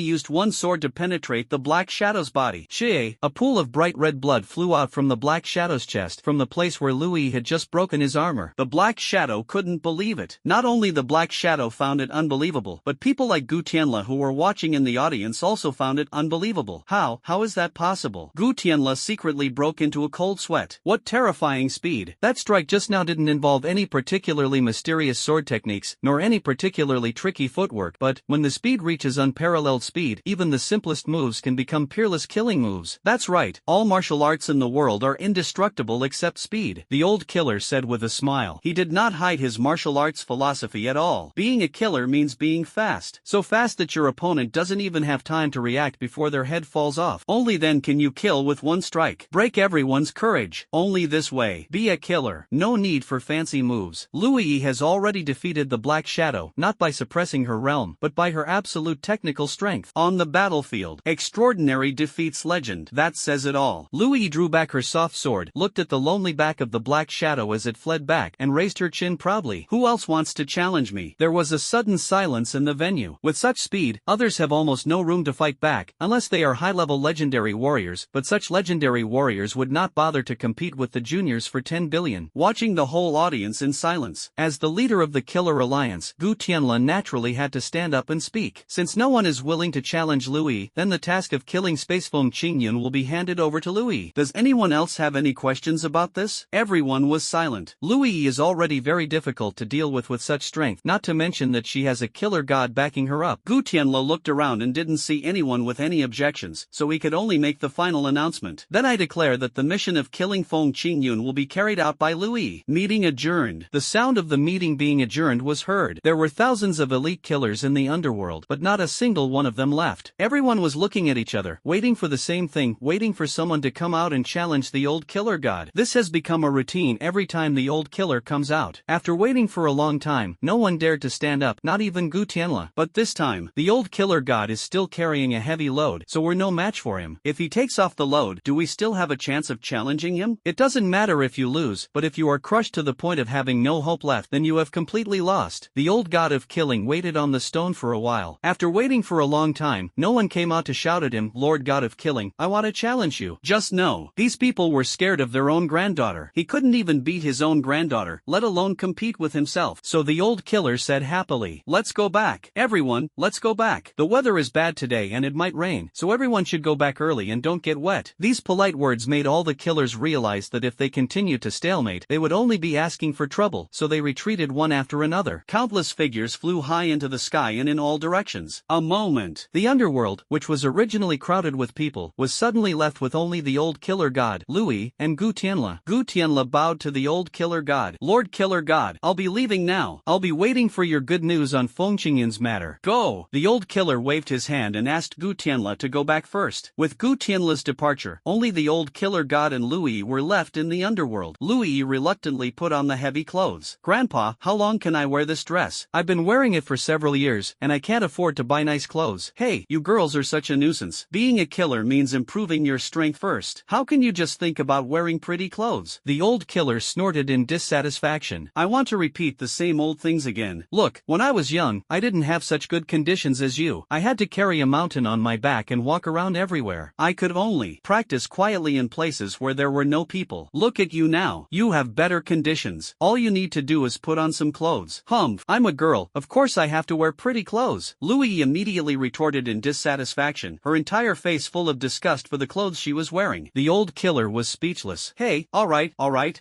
used one sword to penetrate the black shadow's body. Shie, a pool of bright red blood flew out from the black shadow's chest, from the place where Louis had just broken his armor. The black shadow couldn't believe it. Not only the black shadow found it unbelievable, but people like Gu Tianla who were watching in the audience also found it unbelievable. How is that possible? Gu Tianla secretly broke into a cold sweat. What terrifying speed. That strike just now didn't involve any particularly mysterious sword techniques, nor any particularly tricky footwork, but when the speed reaches unparalleled speed, even the simplest moves can become peerless killing moves. That's right, all martial arts in the world are indestructible except speed, the old killer said with a smile. He did not hide his martial arts philosophy at all. Being a killer means being fast. So fast that your opponent doesn't even have time to react before their head falls off. Only then can you kill with one strike. Break everyone's courage. Only this way. Be a killer. No need for fancy moves. Louis has already defeated the Black Shadow, not by suppressing her realm, but by her absolute technical strength. On the battlefield, extraordinary defeats legend. That says it all. Louis drew back her soft sword, looked at the lonely back of the Black Shadow as it fled back, and raised her chin proudly. Who else wants to challenge me. There was a sudden silence in the venue. With such speed, others have almost no room to fight back, unless they are high-level legendary warriors, but such legendary warriors would not bother to compete with the juniors for 10 billion. Watching the whole audience in silence. As the leader of the Killer Alliance, Gu Tianla naturally had to stand up and speak. Since no one is willing to challenge Louis, then the task of killing Space Feng Qingyun will be handed over to Louis. Does anyone else have any questions about this? Everyone was silent. Louis is already very difficult to deal with such strength, not to mention that she has a killer god backing her up. Gu Tianla looked around and didn't see anyone with any objections, so he could only make the final announcement. Then I declare that the mission of killing Feng Qingyun will be carried out by Louis. Meeting adjourned. The sound of the meeting being adjourned was heard. There were thousands of elite killers in the underworld, but not a single one of them left. Everyone was looking at each other, waiting for the same thing, waiting for someone to come out and challenge the old killer god. This has become a routine every time the old killer comes out. After waiting for a long time, no one dared to stand up, not even Gu Tianla. But this time, the old killer god is still carrying a heavy load, so we're no match for him. If he takes off the load, do we still have a chance of challenging him? It doesn't matter if you lose, but if you are crushed to the point of having no hope left, then you have completely lost. The old god of killing waited on the stone for a while. After waiting for a long time, no one came out to shout at him, "Lord God of killing, I want to challenge you." Just know, these people were scared of their own granddaughter. He couldn't even beat his own granddaughter, let alone compete with himself. So the old killer said happily, "Let's go back. Everyone, let's go back. The weather is bad today and it might rain, so everyone should go back early and don't get wet." These polite words made all the killers realize that if they continued to stalemate, they would only be asking for trouble, so they retreated one after another. Countless figures flew high into the sky and in all directions. A moment. The underworld, which was originally crowded with people, was suddenly left with only the old killer god, Louis, and Gu Tianla. Gu Tianla bowed to the old killer god. "Lord Killer God, I'll be leaving now. I'll be waiting for your good news on Feng Qingyun's matter. Go." The old killer waved his hand and asked Gu Tianla to go back first. With Gu Tianla's departure, only the old killer god and Louis were left in the underworld. Louis reluctantly put on the heavy clothes. "Grandpa, how long can I wear this dress? I've been wearing it for several years, and I can't afford to buy nice clothes." "Hey, you girls are such a nuisance. Being a killer means improving your strength first. How can you just think about wearing pretty clothes?" The old killer snorted in dissatisfaction. "I want to repeat the same old things again. Look, when I was young, I didn't have such good conditions as you. I had to carry a mountain on my back and walk around everywhere. I could only practice quietly in places where there were no people. Look at you now. You have better conditions. All you need to do is put on some clothes." "Humph, I'm a girl, of course I have to wear pretty clothes." Louis immediately retorted in dissatisfaction, her entire face full of disgust for the clothes she was wearing. The old killer was speechless. "Hey, alright,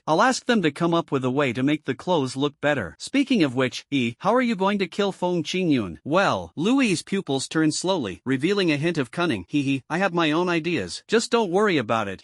I'll ask them to come up with a way to make the clothes look better. Speaking of which, how are you going to kill Feng Qingyun?" Well, Louis's pupils turned slowly, revealing a hint of cunning. I have my own ideas. Just don't worry about it.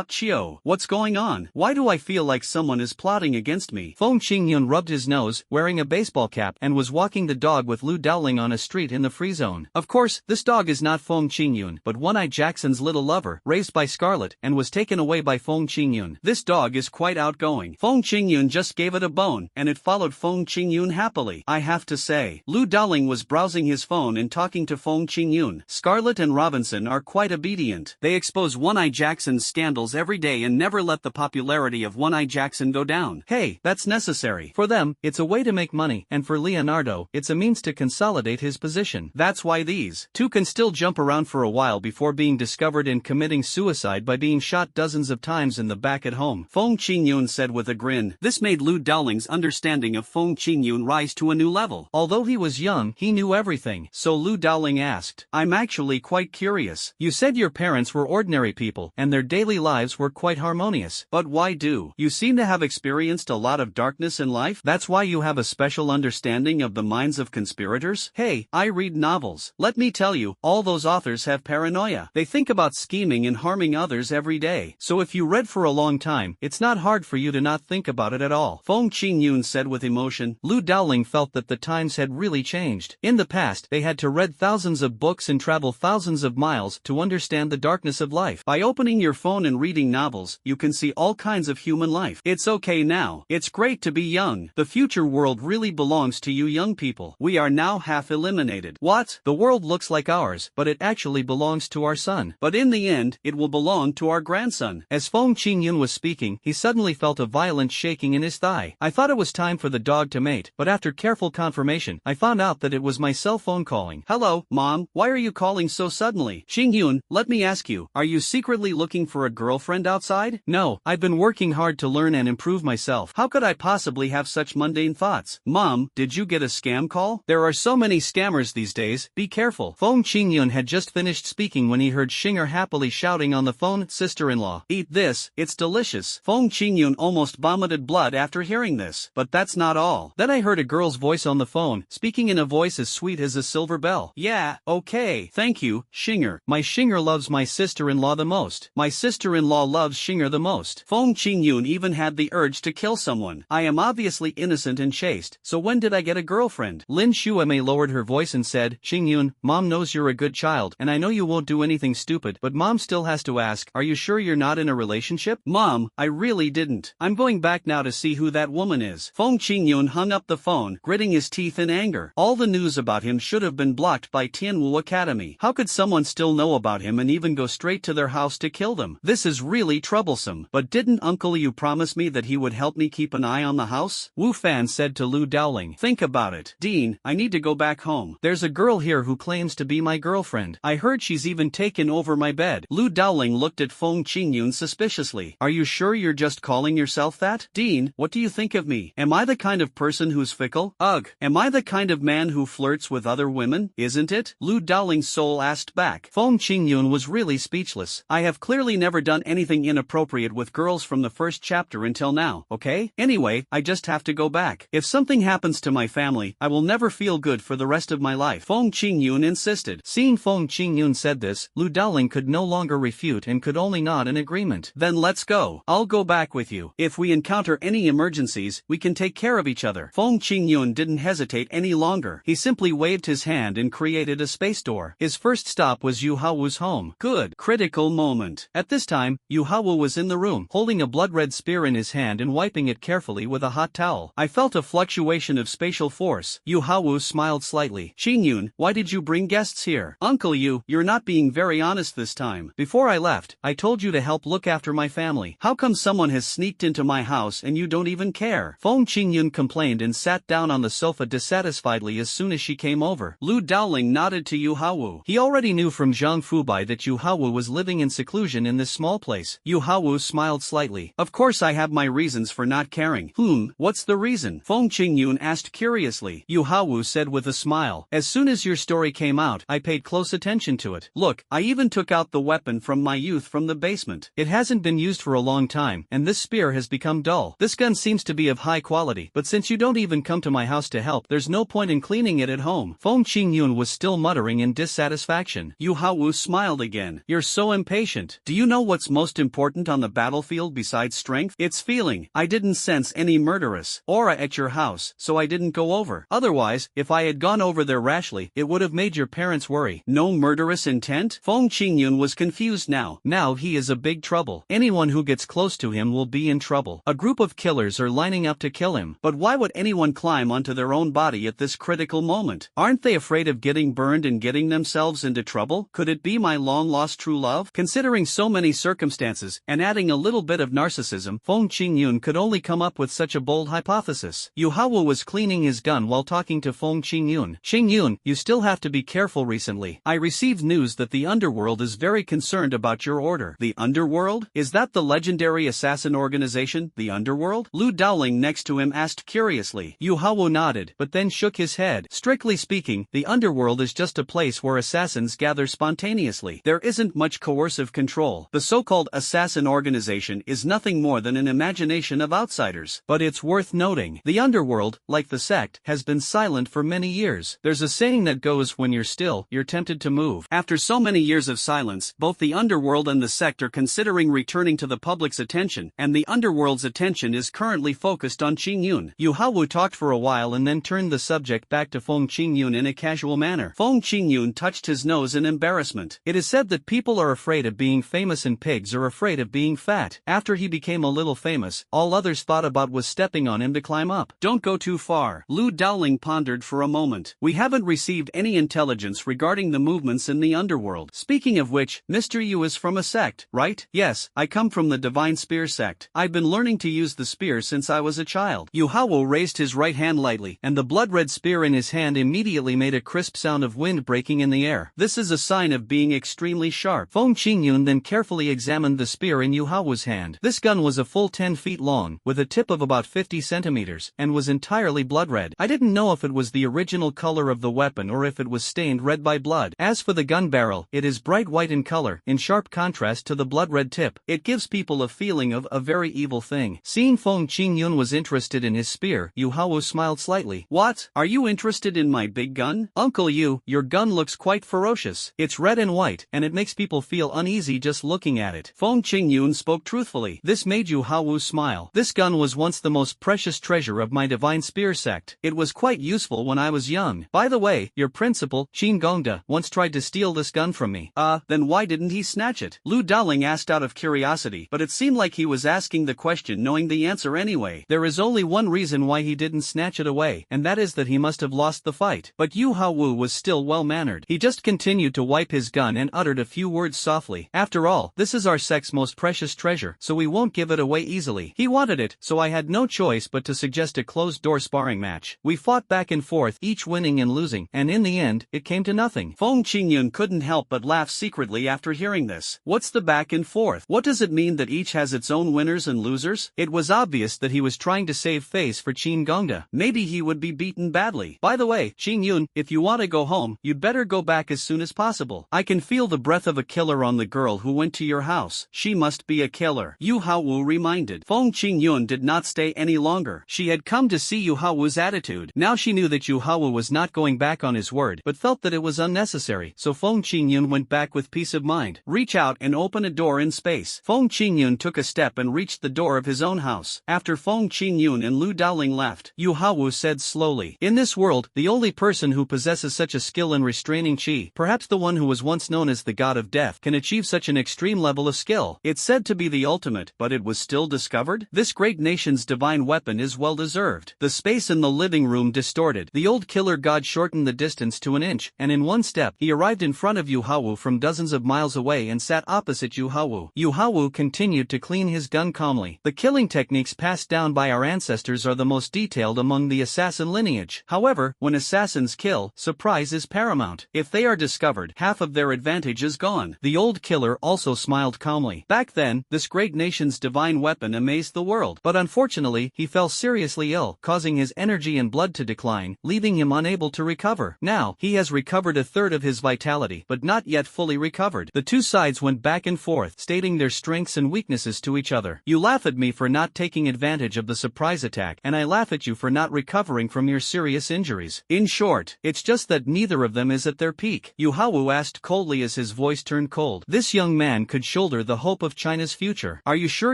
Chio, what's going on? Why do I feel like someone is plotting against me?" Feng Qingyun rubbed his nose, wearing a baseball cap, and was walking the dog with Lu Dowling on a street in the free zone. Of course, this dog is not Feng Qingyun, but One-Eye Jackson's little lover, raised by Scarlet, and was taken away by Feng Qingyun. This dog is quite outgoing. Feng Qingyun just gave it a bone, and it followed Feng Qingyun happily. I have to say, Lu Dowling was browsing his phone and talking to Feng Qingyun. Scarlet and Robinson are quite obedient. They expose One-Eye Jackson's scandals every day and never let the popularity of One-Eye Jackson go down. Hey, that's necessary. For them, it's a way to make money, and for Leonardo, it's a means to consolidate his position. That's why these two can still jump around for a while before being discovered and committing suicide by being shot dozens of times in the back at home. Feng Qingyun said with a grin. This made Lu Dowling's understanding of Feng Qingyun rise to a new level. Although he was young, he knew everything. So Lu Dowling asked, "I'm actually quite curious. You said your parents were ordinary people, and their daily lives were quite harmonious. But why do you seem to have experienced a lot of darkness in life? That's why you have a special understanding of the minds of conspirators?" Hey, I read novels. Let me tell you, all those authors have paranoia. They think about scheming and harming others every day. So if you read for a long time, it's not hard for you to not think about it at all. Feng Qingyun said with emotion. Lu Dowling felt that the times had really changed. In the past, they had to read thousands of books and travel thousands of miles to understand the darkness of life. By opening your phone and reading novels, you can see all kinds of human life. It's okay now. It's great to be young. The future world really belongs to you young people. We are now half eliminated. What? The world looks like ours, but it actually belongs to our son. But in the end, it will belong to our grandson. As Feng Qingyun was speaking, he suddenly felt a violent shaking in his thigh. I thought it was time for the dog to mate, but after careful confirmation, I found out that it was my cell phone calling. Hello, Mom, why are you calling so suddenly? Shin-yoon, let me ask you, are you secretly looking for a girlfriend outside? No, I've been working hard to learn and improve myself. How could I possibly have such mundane thoughts? Mom, did you get a scam call? There are so many scammers these days, be careful. Fong Qingyun had just finished speaking when he heard Shinger happily shouting on the phone, sister-in-law, eat this, it's delicious. Fong Qingyun almost vomited blood after hearing this. But that's not all. Then I heard a girl's voice on the phone, speaking in a voice as sweet as a silver bell. Yeah, okay, thank you, Shinger. My Shinger loves my sister-in-law the most. My sister-in-law loves Shinger the most. Fong Qingyun even had the urge to kill someone. I am obviously innocent and chaste, so when did I get a girlfriend? Lin Shuemei lowered her voice and said, Qingyun, Mom knows you're a good child, and I know you won't do anything stupid, but Mom still has to ask, are you sure you're not in a relationship? Mom, I really didn't. I'm going back now to see who that woman is. Fong Qingyun hung up the phone, gritting his teeth in anger. All the news about him should have been blocked by Tianwu Academy. How could someone still know about him and even go straight to their house to kill them? This is really troublesome. But didn't Uncle Yu promise me that he would help me keep an eye on the house? Wu Fan said to Lu Dowling. Think about it. Dean, I need to go back home. There's a girl here who claims to be my girlfriend. I heard she's even taken over my bed. Lu Dowling looked at Fong Qingyun suspiciously. Are you sure you're just calling yourself that? Dean, what do you think of me? Am I the kind of person who's fickle? Ugh. Am I the kind of man who flirts with other women? Isn't it? Lu Dowling's soul asked back. Fong Qingyun was really speechless. I have clearly never done anything inappropriate with girls from the first chapter until now, okay? Anyway, I just have to go back. If something happens to my family, I will never feel good for the rest of my life. Fong Qingyun insisted. Seeing Fong Qingyun said this, Lu Dowling could no longer refute and could only nod in agreement. Then let's go. I'll go back with you. If we encounter any emergencies, we can take care of each other. Fong Qingyun didn't hesitate any longer. He simply waved his hand and created a space door. His first stop was Yu Haowu's home. Good. Critical moment. At this time, Yu Haowu was in the room, holding a blood-red spear in his hand and wiping it carefully with a hot towel. I felt a fluctuation of spatial force. Yu Haowu smiled slightly. Qinyun, why did you bring guests here? Uncle Yu, you're not being very honest this time. Before I left, I told you to help look after my family. How come someone has sneaked into my house and you don't even care? Fong Qingyun complained and sat down on the sofa dissatisfiedly as soon as she came over. Lu Dowling nodded to Yu Haowu. He already knew from Zhang Fubai that Yu Haowu was living in seclusion in this small place. Yu Haowu smiled slightly. Of course I have my reasons for not caring. What's the reason? Fong Qingyun asked curiously. Yu Haowu said with a smile. As soon as your story came out, I paid close attention to it. Look, I even took out the weapon from my youth from the basement. It hasn't been used for a long time, and this spear has become dull. This gun seems to be of high quality, but since you don't even come to my house to help, there's no point in cleaning it at home. Fong Qingyun was still muttering in dissatisfaction. Yu Haowu smiled again. You're so impatient. Do you know what's most important on the battlefield besides strength? It's feeling. I didn't sense any murderous aura at your house, so I didn't go over. Otherwise, if I had gone over there rashly, it would have made your parents worry. No murderous intent? Fong Qingyun was confused now. Now he is a big trouble. Anyone who gets close to him will be in trouble. A group of killers are lining up to kill him. But why would anyone climb onto their own body at this critical moment? Aren't they afraid of getting burned and getting themselves into trouble? Could it be my long-lost true love? Considering so many circumstances, and adding a little bit of narcissism, Fong Qingyun could only come up with such a bold hypothesis. Yu Haowu was cleaning his gun while talking to Fong Qingyun. Qingyun, you still have to be careful recently. I received news that the underworld is very concerned about your order. The underworld? Is that the legendary assassin organization, the underworld? Lu Dowling next to him asked curiously. Yu Haowu nodded, but then shook his head. Strictly speaking, the underworld is just a place where assassins gather spontaneously. There isn't much coercive control. The so-called assassin organization is nothing more than an imagination of outsiders. But it's worth noting, the underworld, like the sect, has been silent for many years. There's a saying that goes, when you're still, you're tempted to move. After so many years of silence, both the underworld and the sect are considering returning to the public's attention, and the underworld's attention is currently focused on Qingyun. Yu Haowu talked for a while and then turned the subject back to Fong Qingyun in a casual manner. Fong Qingyun touched his nose in embarrassment. It is said that people are afraid of being famous and pigs are afraid of being fat. After he became a little famous, all others thought about was stepping on him to climb up. Don't go too far. Lu Dowling pondered for a moment. We haven't received any intelligence regarding the movements in the underworld. Speaking of which, Mr. Yu is from a sect, right? Yes, I come from the Divine Spear sect. I've been learning to use the spear since I was a child. Yu Hao raised his right hand lightly, and the blood-red spear in his hand immediately made a crisp sound of wind breaking in the air. This is a sign of being extremely sharp. Feng Qingyun then carefully examined the spear in Yu Hao's hand. This gun was a full 10 feet long, with a tip of about 50 centimeters, and was entirely blood-red. I didn't know if it was the original color of the weapon or if it was stained red by blood. As for the gun barrel, it is bright white in color, in sharp contrast to the blood-red tip. It gives people a feeling of a very evil thing. Seeing Feng Qingyun was interested in his spear, Yu Hao smiled slightly. What? Are you interested in my big gun? Uncle Yu, your gun looks quite ferocious. It's red and white, and it makes people feel uneasy just looking at it. Feng Qingyun spoke truthfully. This made Yu Hao smile. This gun was once the most precious treasure of my divine spear sect. It was quite useful when I was young. By the way, your principal, Qin Gongda, once tried to steal this gun from me. Then why didn't he snatch it? Lu Daoling asked out of curiosity, but it seemed like he was asking the question knowing the answer anyway. There is only one reason why he didn't snatch it away, and that is that he must have lost the fight. But Yu Hao was still well-mannered. He just continued to wipe his gun and uttered a few words softly. After all, this is our sect's most precious treasure, so we won't give it away easily. He wanted it, so I had no choice but to suggest a closed-door sparring match. We fought back and forth, each winning and losing, and in the end, it came to nothing. Feng Qingyun couldn't help but laugh secretly after hearing this. What's the back and forth? What does it mean that each has its own winners and losers? It was obvious that he was trying to save face for Qin Gongda. Maybe he would be beaten badly. By the way, Qingyun, if you want to go home, you'd better go back as soon as possible. I can feel the breath of a killer on the girl who went to your house. She must be a killer. Yu Hao reminded. Feng Qingyun did not stay any longer. She had come to see Yu Hao's attitude. Now she knew that Yu Hao was not going back on his word, but felt that it was unnecessary, so Feng Qingyun went back with peace of mind. Reach out and open a door in space. Feng Qingyun took a step and reached the door of his own house. After Feng Qingyun and Lu Daoling left, Yu Hao said slowly, "In this world, the only person who possesses such a skill in restraining qi, perhaps the one who was once known as the god of death, can achieve such an extreme level of skill. It's said to be the ultimate, but it was still discovered? This great nation's divine weapon is well deserved." The space in the living room distorted. The old killer god shortened the distance to an inch, and in one step, he arrived in front of Yu Hao from dozens of miles away and sat opposite Yu Hao. Yu Hao continued to clean his gun calmly. The killing techniques passed down by our ancestors are the most detailed among the assassin lineage. However, when assassins kill, surprise is paramount. If they are discovered, half of their advantage is gone. The old killer also smiled calmly. Back then, this great nation's divine weapon amazed the world. But unfortunately, he fell seriously ill, causing his energy and blood to decline, leaving him unable to recover. Now, he has recovered a third of his vitality, but not yet fully recovered. The two sides went back and forth, stating their strengths and weaknesses to each other. You laugh at me for not taking advantage of the surprise attack, and I laugh at you for not recovering from your serious injuries. In short, it's just that neither of them is at their peak. Yu Hao asked coldly as his voice turned cold. This young man could shoulder the hope of China's future. Are you sure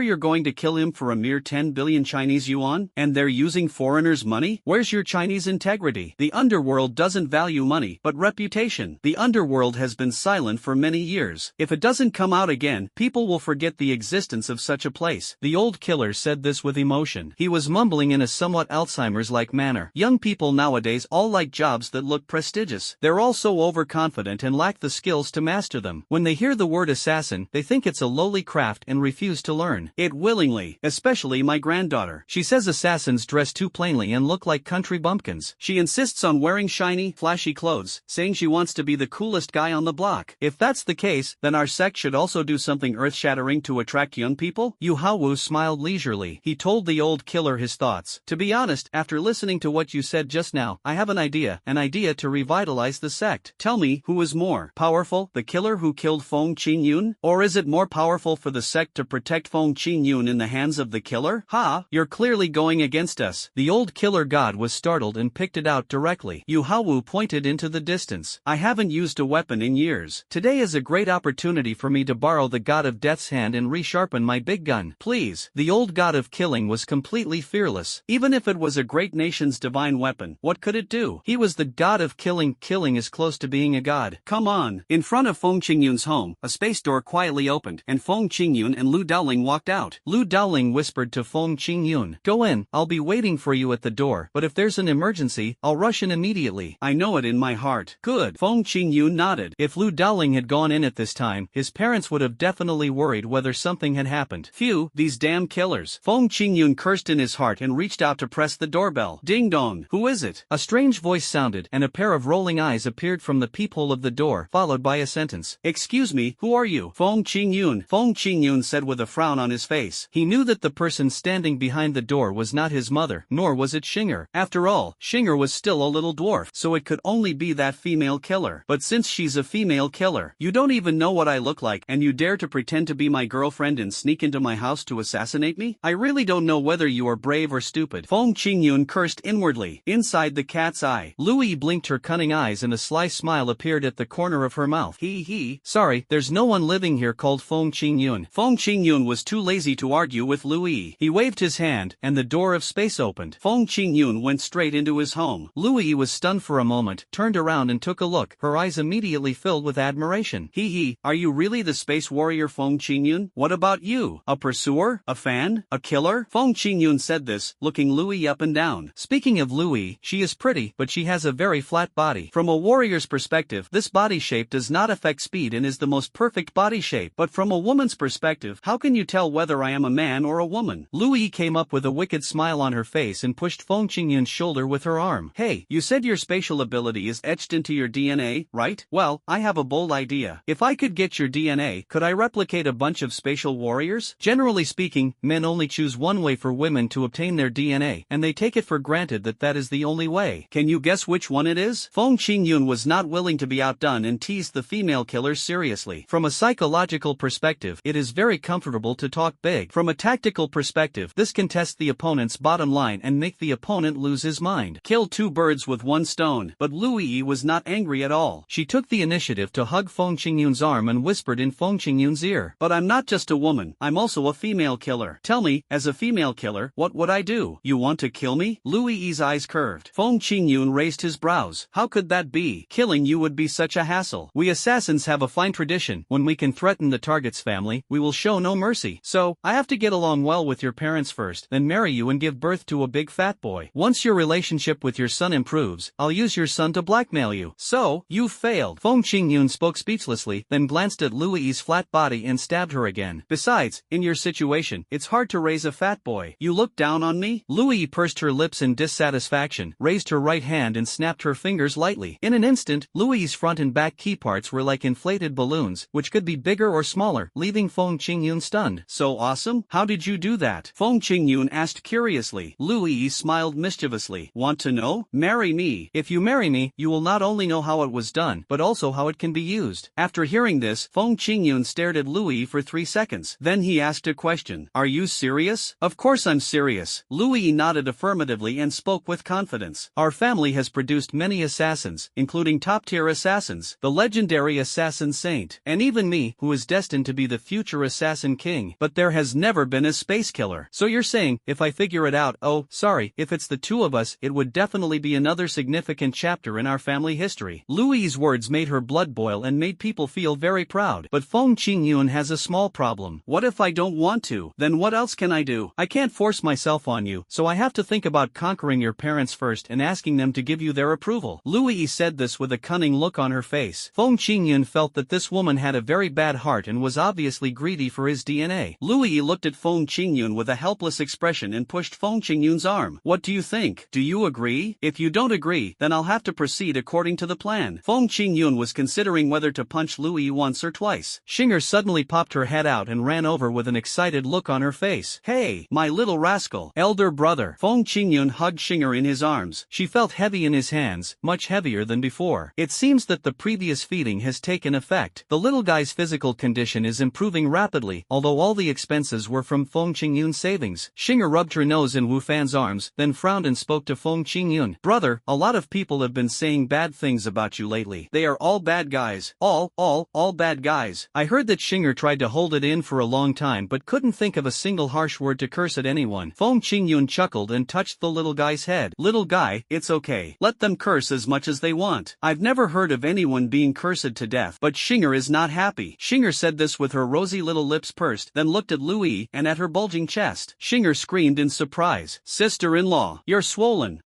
you're going to kill him for a mere 10 billion Chinese yuan? And they're using foreigners' money? Where's your Chinese integrity? The underworld doesn't value money, but reputation. The underworld has been silent for many years. If it doesn't come out again, people will forget the existence of such a place. The old killer said this with emotion. He was mumbling in a somewhat Alzheimer's-like manner. Young people nowadays all like jobs that look prestigious. They're all so overconfident and lack the skills to master them. When they hear the word assassin, they think it's a lowly craft and refuse to learn it willingly, especially my granddaughter. She says assassins dress too plainly and look like country bumpkins. She insists on wearing shiny, flashy clothes, saying she wants to be the coolest guy on the block. If that's the case, then our sect should also do something earth-shattering to attract young people? Yu Hao smiled leisurely. He told the old killer his thoughts. To be honest, after listening to what you said just now, I have an idea to revitalize the sect. Tell me, who is more powerful, the killer who killed Feng Qingyun? Or is it more powerful for the sect to protect Feng Qingyun in the hands of the killer? Ha! You're clearly going against us. The old killer god was startled and picked it out directly. Yu Hao pointed into the distance. I haven't used a weapon in years. Today is a great opportunity for me to borrow the god of death's hand and resharpen my big gun. Please. The old god of killing was completely fearless. Even if it was a great nation's divine weapon, what could it do? He was the god of killing. Killing is close to being a god. Come on. In front of Feng Qingyun's home, a space door quietly opened, and Feng Qingyun and Lu Daoling walked out. Lu Daoling whispered to Feng Qingyun, "Go in, I'll be waiting for you at the door, but if there's an emergency, I'll rush in immediately." I know it in my heart. Good. Feng Qingyun nodded. If Lu Daoling had gone in at this time, his parents would have definitely worried whether something had happened. Phew, these damn killers. Feng Qingyun cursed in his heart and reached out to press the doorbell. Ding dong. Who is it? A strange voice sounded, and a pair of rolling eyes appeared from the peephole of the door, followed by a sentence. Excuse me, who are you? Feng Qingyun. Feng Qingyun said with a frown on his face. He knew that the person standing behind the door was not his mother, nor was it Xinger. After all, Xinger was still a little dwarf, so it could only be that female killer. But since she's a female killer, you don't even know what I look like, and you dare to pretend to be my girlfriend and sneak into my house to assassinate me? I really don't know whether you are brave or stupid. Feng Qingyun cursed inwardly. Inside the cat's eye, Louis blinked her cunning eyes and a sly smile appeared at the corner of her mouth. Sorry, there's no one living here called Feng Qingyun. Feng Qingyun was too lazy to argue with Louis. He waved his hand, and the door of space opened. Feng Qingyun went straight into his home. Louis was stunned for a moment, turned around and took a look. Her eyes immediately filled with admiration. Are you really the space warrior Feng Qingyun? What about you? A pursuer? A fan? A killer? Feng Qingyun said this, looking Louis up and down. Speaking of Louis, she is pretty, but she has a very flat body. From a warrior's perspective, this body shape does not affect speed and is the most perfect body shape. But from a woman's perspective, how can you tell whether I am a man or a woman? Louis came up with a wicked smile on her face and pushed Feng Qingyun's shoulder with her arm. Hey, you said your spatial ability is etched into your DNA, right? Well, I have a bold idea. If I could get your DNA, could I replicate a bunch of spatial warriors? Generally speaking, men only choose one way for women to obtain their DNA, and they take it for granted that that is the only way. Can you guess which one it is? Feng Qingyun was not willing to be outdone and teased the female killer seriously. From a psychological perspective, it is very comfortable to talk big. From a tactical perspective, this can test the opponent's bottom line and make the opponent lose his mind. Kill two birds with one stone. But Louis was not angry at all. She took the initiative to hug Feng Qingyun's arm and whispered in Feng Qingyun's ear. But I'm not just a woman, I'm also a female killer. Tell me, as a female killer, what would I do? You want to kill me? Louis's eyes curved. Feng Qingyun raised his brows. How could that be? Killing you would be such a hassle. We assassins have a fine tradition. When we can threaten the target's family, we will show no mercy. So, I have to get along well with your parents first, then marry you and give birth to a big fat boy. Once your relationship with your son improves, I'll use your son to blackmail you. So, you failed. Feng Qingyun spoke speechlessly, then glanced at Louis's flat body and stabbed her again. Besides, in your situation, it's hard to raise a fat boy. You look down on me? Louis pursed her lips in dissatisfaction, raised her right hand and snapped her fingers lightly. In an instant, Louis's front and back key parts were like inflated balloons, which could be bigger or smaller, leaving Feng Qingyun stunned. So awesome? How did you do that? Feng Qingyun asked curiously. Louis smiled mischievously. Want to know? Marry me. If you marry me, you will not only know how it was done, but also how it can be used. After hearing this, Feng Qingyun stared at Louis for 3 seconds. Then he asked a question. Are you serious? Of course I'm serious. Louis nodded affirmatively and spoke with confidence. Our family has produced many assassins, including top-tier assassins, the legendary assassin saint, and even me, who is destined to be the future assassin king. But there has never been a space killer. So you're saying, if I figure it out, oh, sorry, if it's the two of us, it would definitely be another significant chapter in our family history. Louis's words made her blood boil and made people feel very proud. But Feng Qingyun has a small problem. What if I don't want to? Then what else can I do? I can't force myself on you, so I have to think about conquering your parents first and asking them to give you their approval. Louis said this with a cunning look on her face. Feng Qingyun felt that this woman had a very bad heart and was obviously greedy for his DNA. Louis looked at Feng Qingyun with a helpless expression and pushed Feng Qingyun's arm. What do you think? Do you agree? If you don't agree, then I'll have to proceed according to the plan. Feng Qingyun was considering whether to punch Louis once or twice. Xinger suddenly popped her head out and ran over with an excited look on her face. Hey, my little rascal, elder brother. Feng Qingyun hugged Xinger in his arms. She felt heavy in his hands, much heavier than before. It seems that the previous feeding has taken effect. The little guy's physical condition is improving rapidly, although all the expenses were from Feng Qingyun's savings. Xinger rubbed her nose in Wu Fan's arms, then frowned and spoke to Feng Qingyun. Brother, a lot of people have been saying bad things about you lately. They are all bad guys. All bad guys. I heard that Xinger tried to hold it in for a long time but couldn't think of a single harsh word to curse at anyone. Feng Qingyun chuckled and touched the little guy's head. Little guy, it's okay. Let them curse as much as they want. I've never heard of anyone being cursed to death, but Xinger is not happy. Xinger said this with her rosy little lips pursed, then looked at Louis and at her bulging chest. Xinger screamed in surprise. Sister-in-law, you're swollen.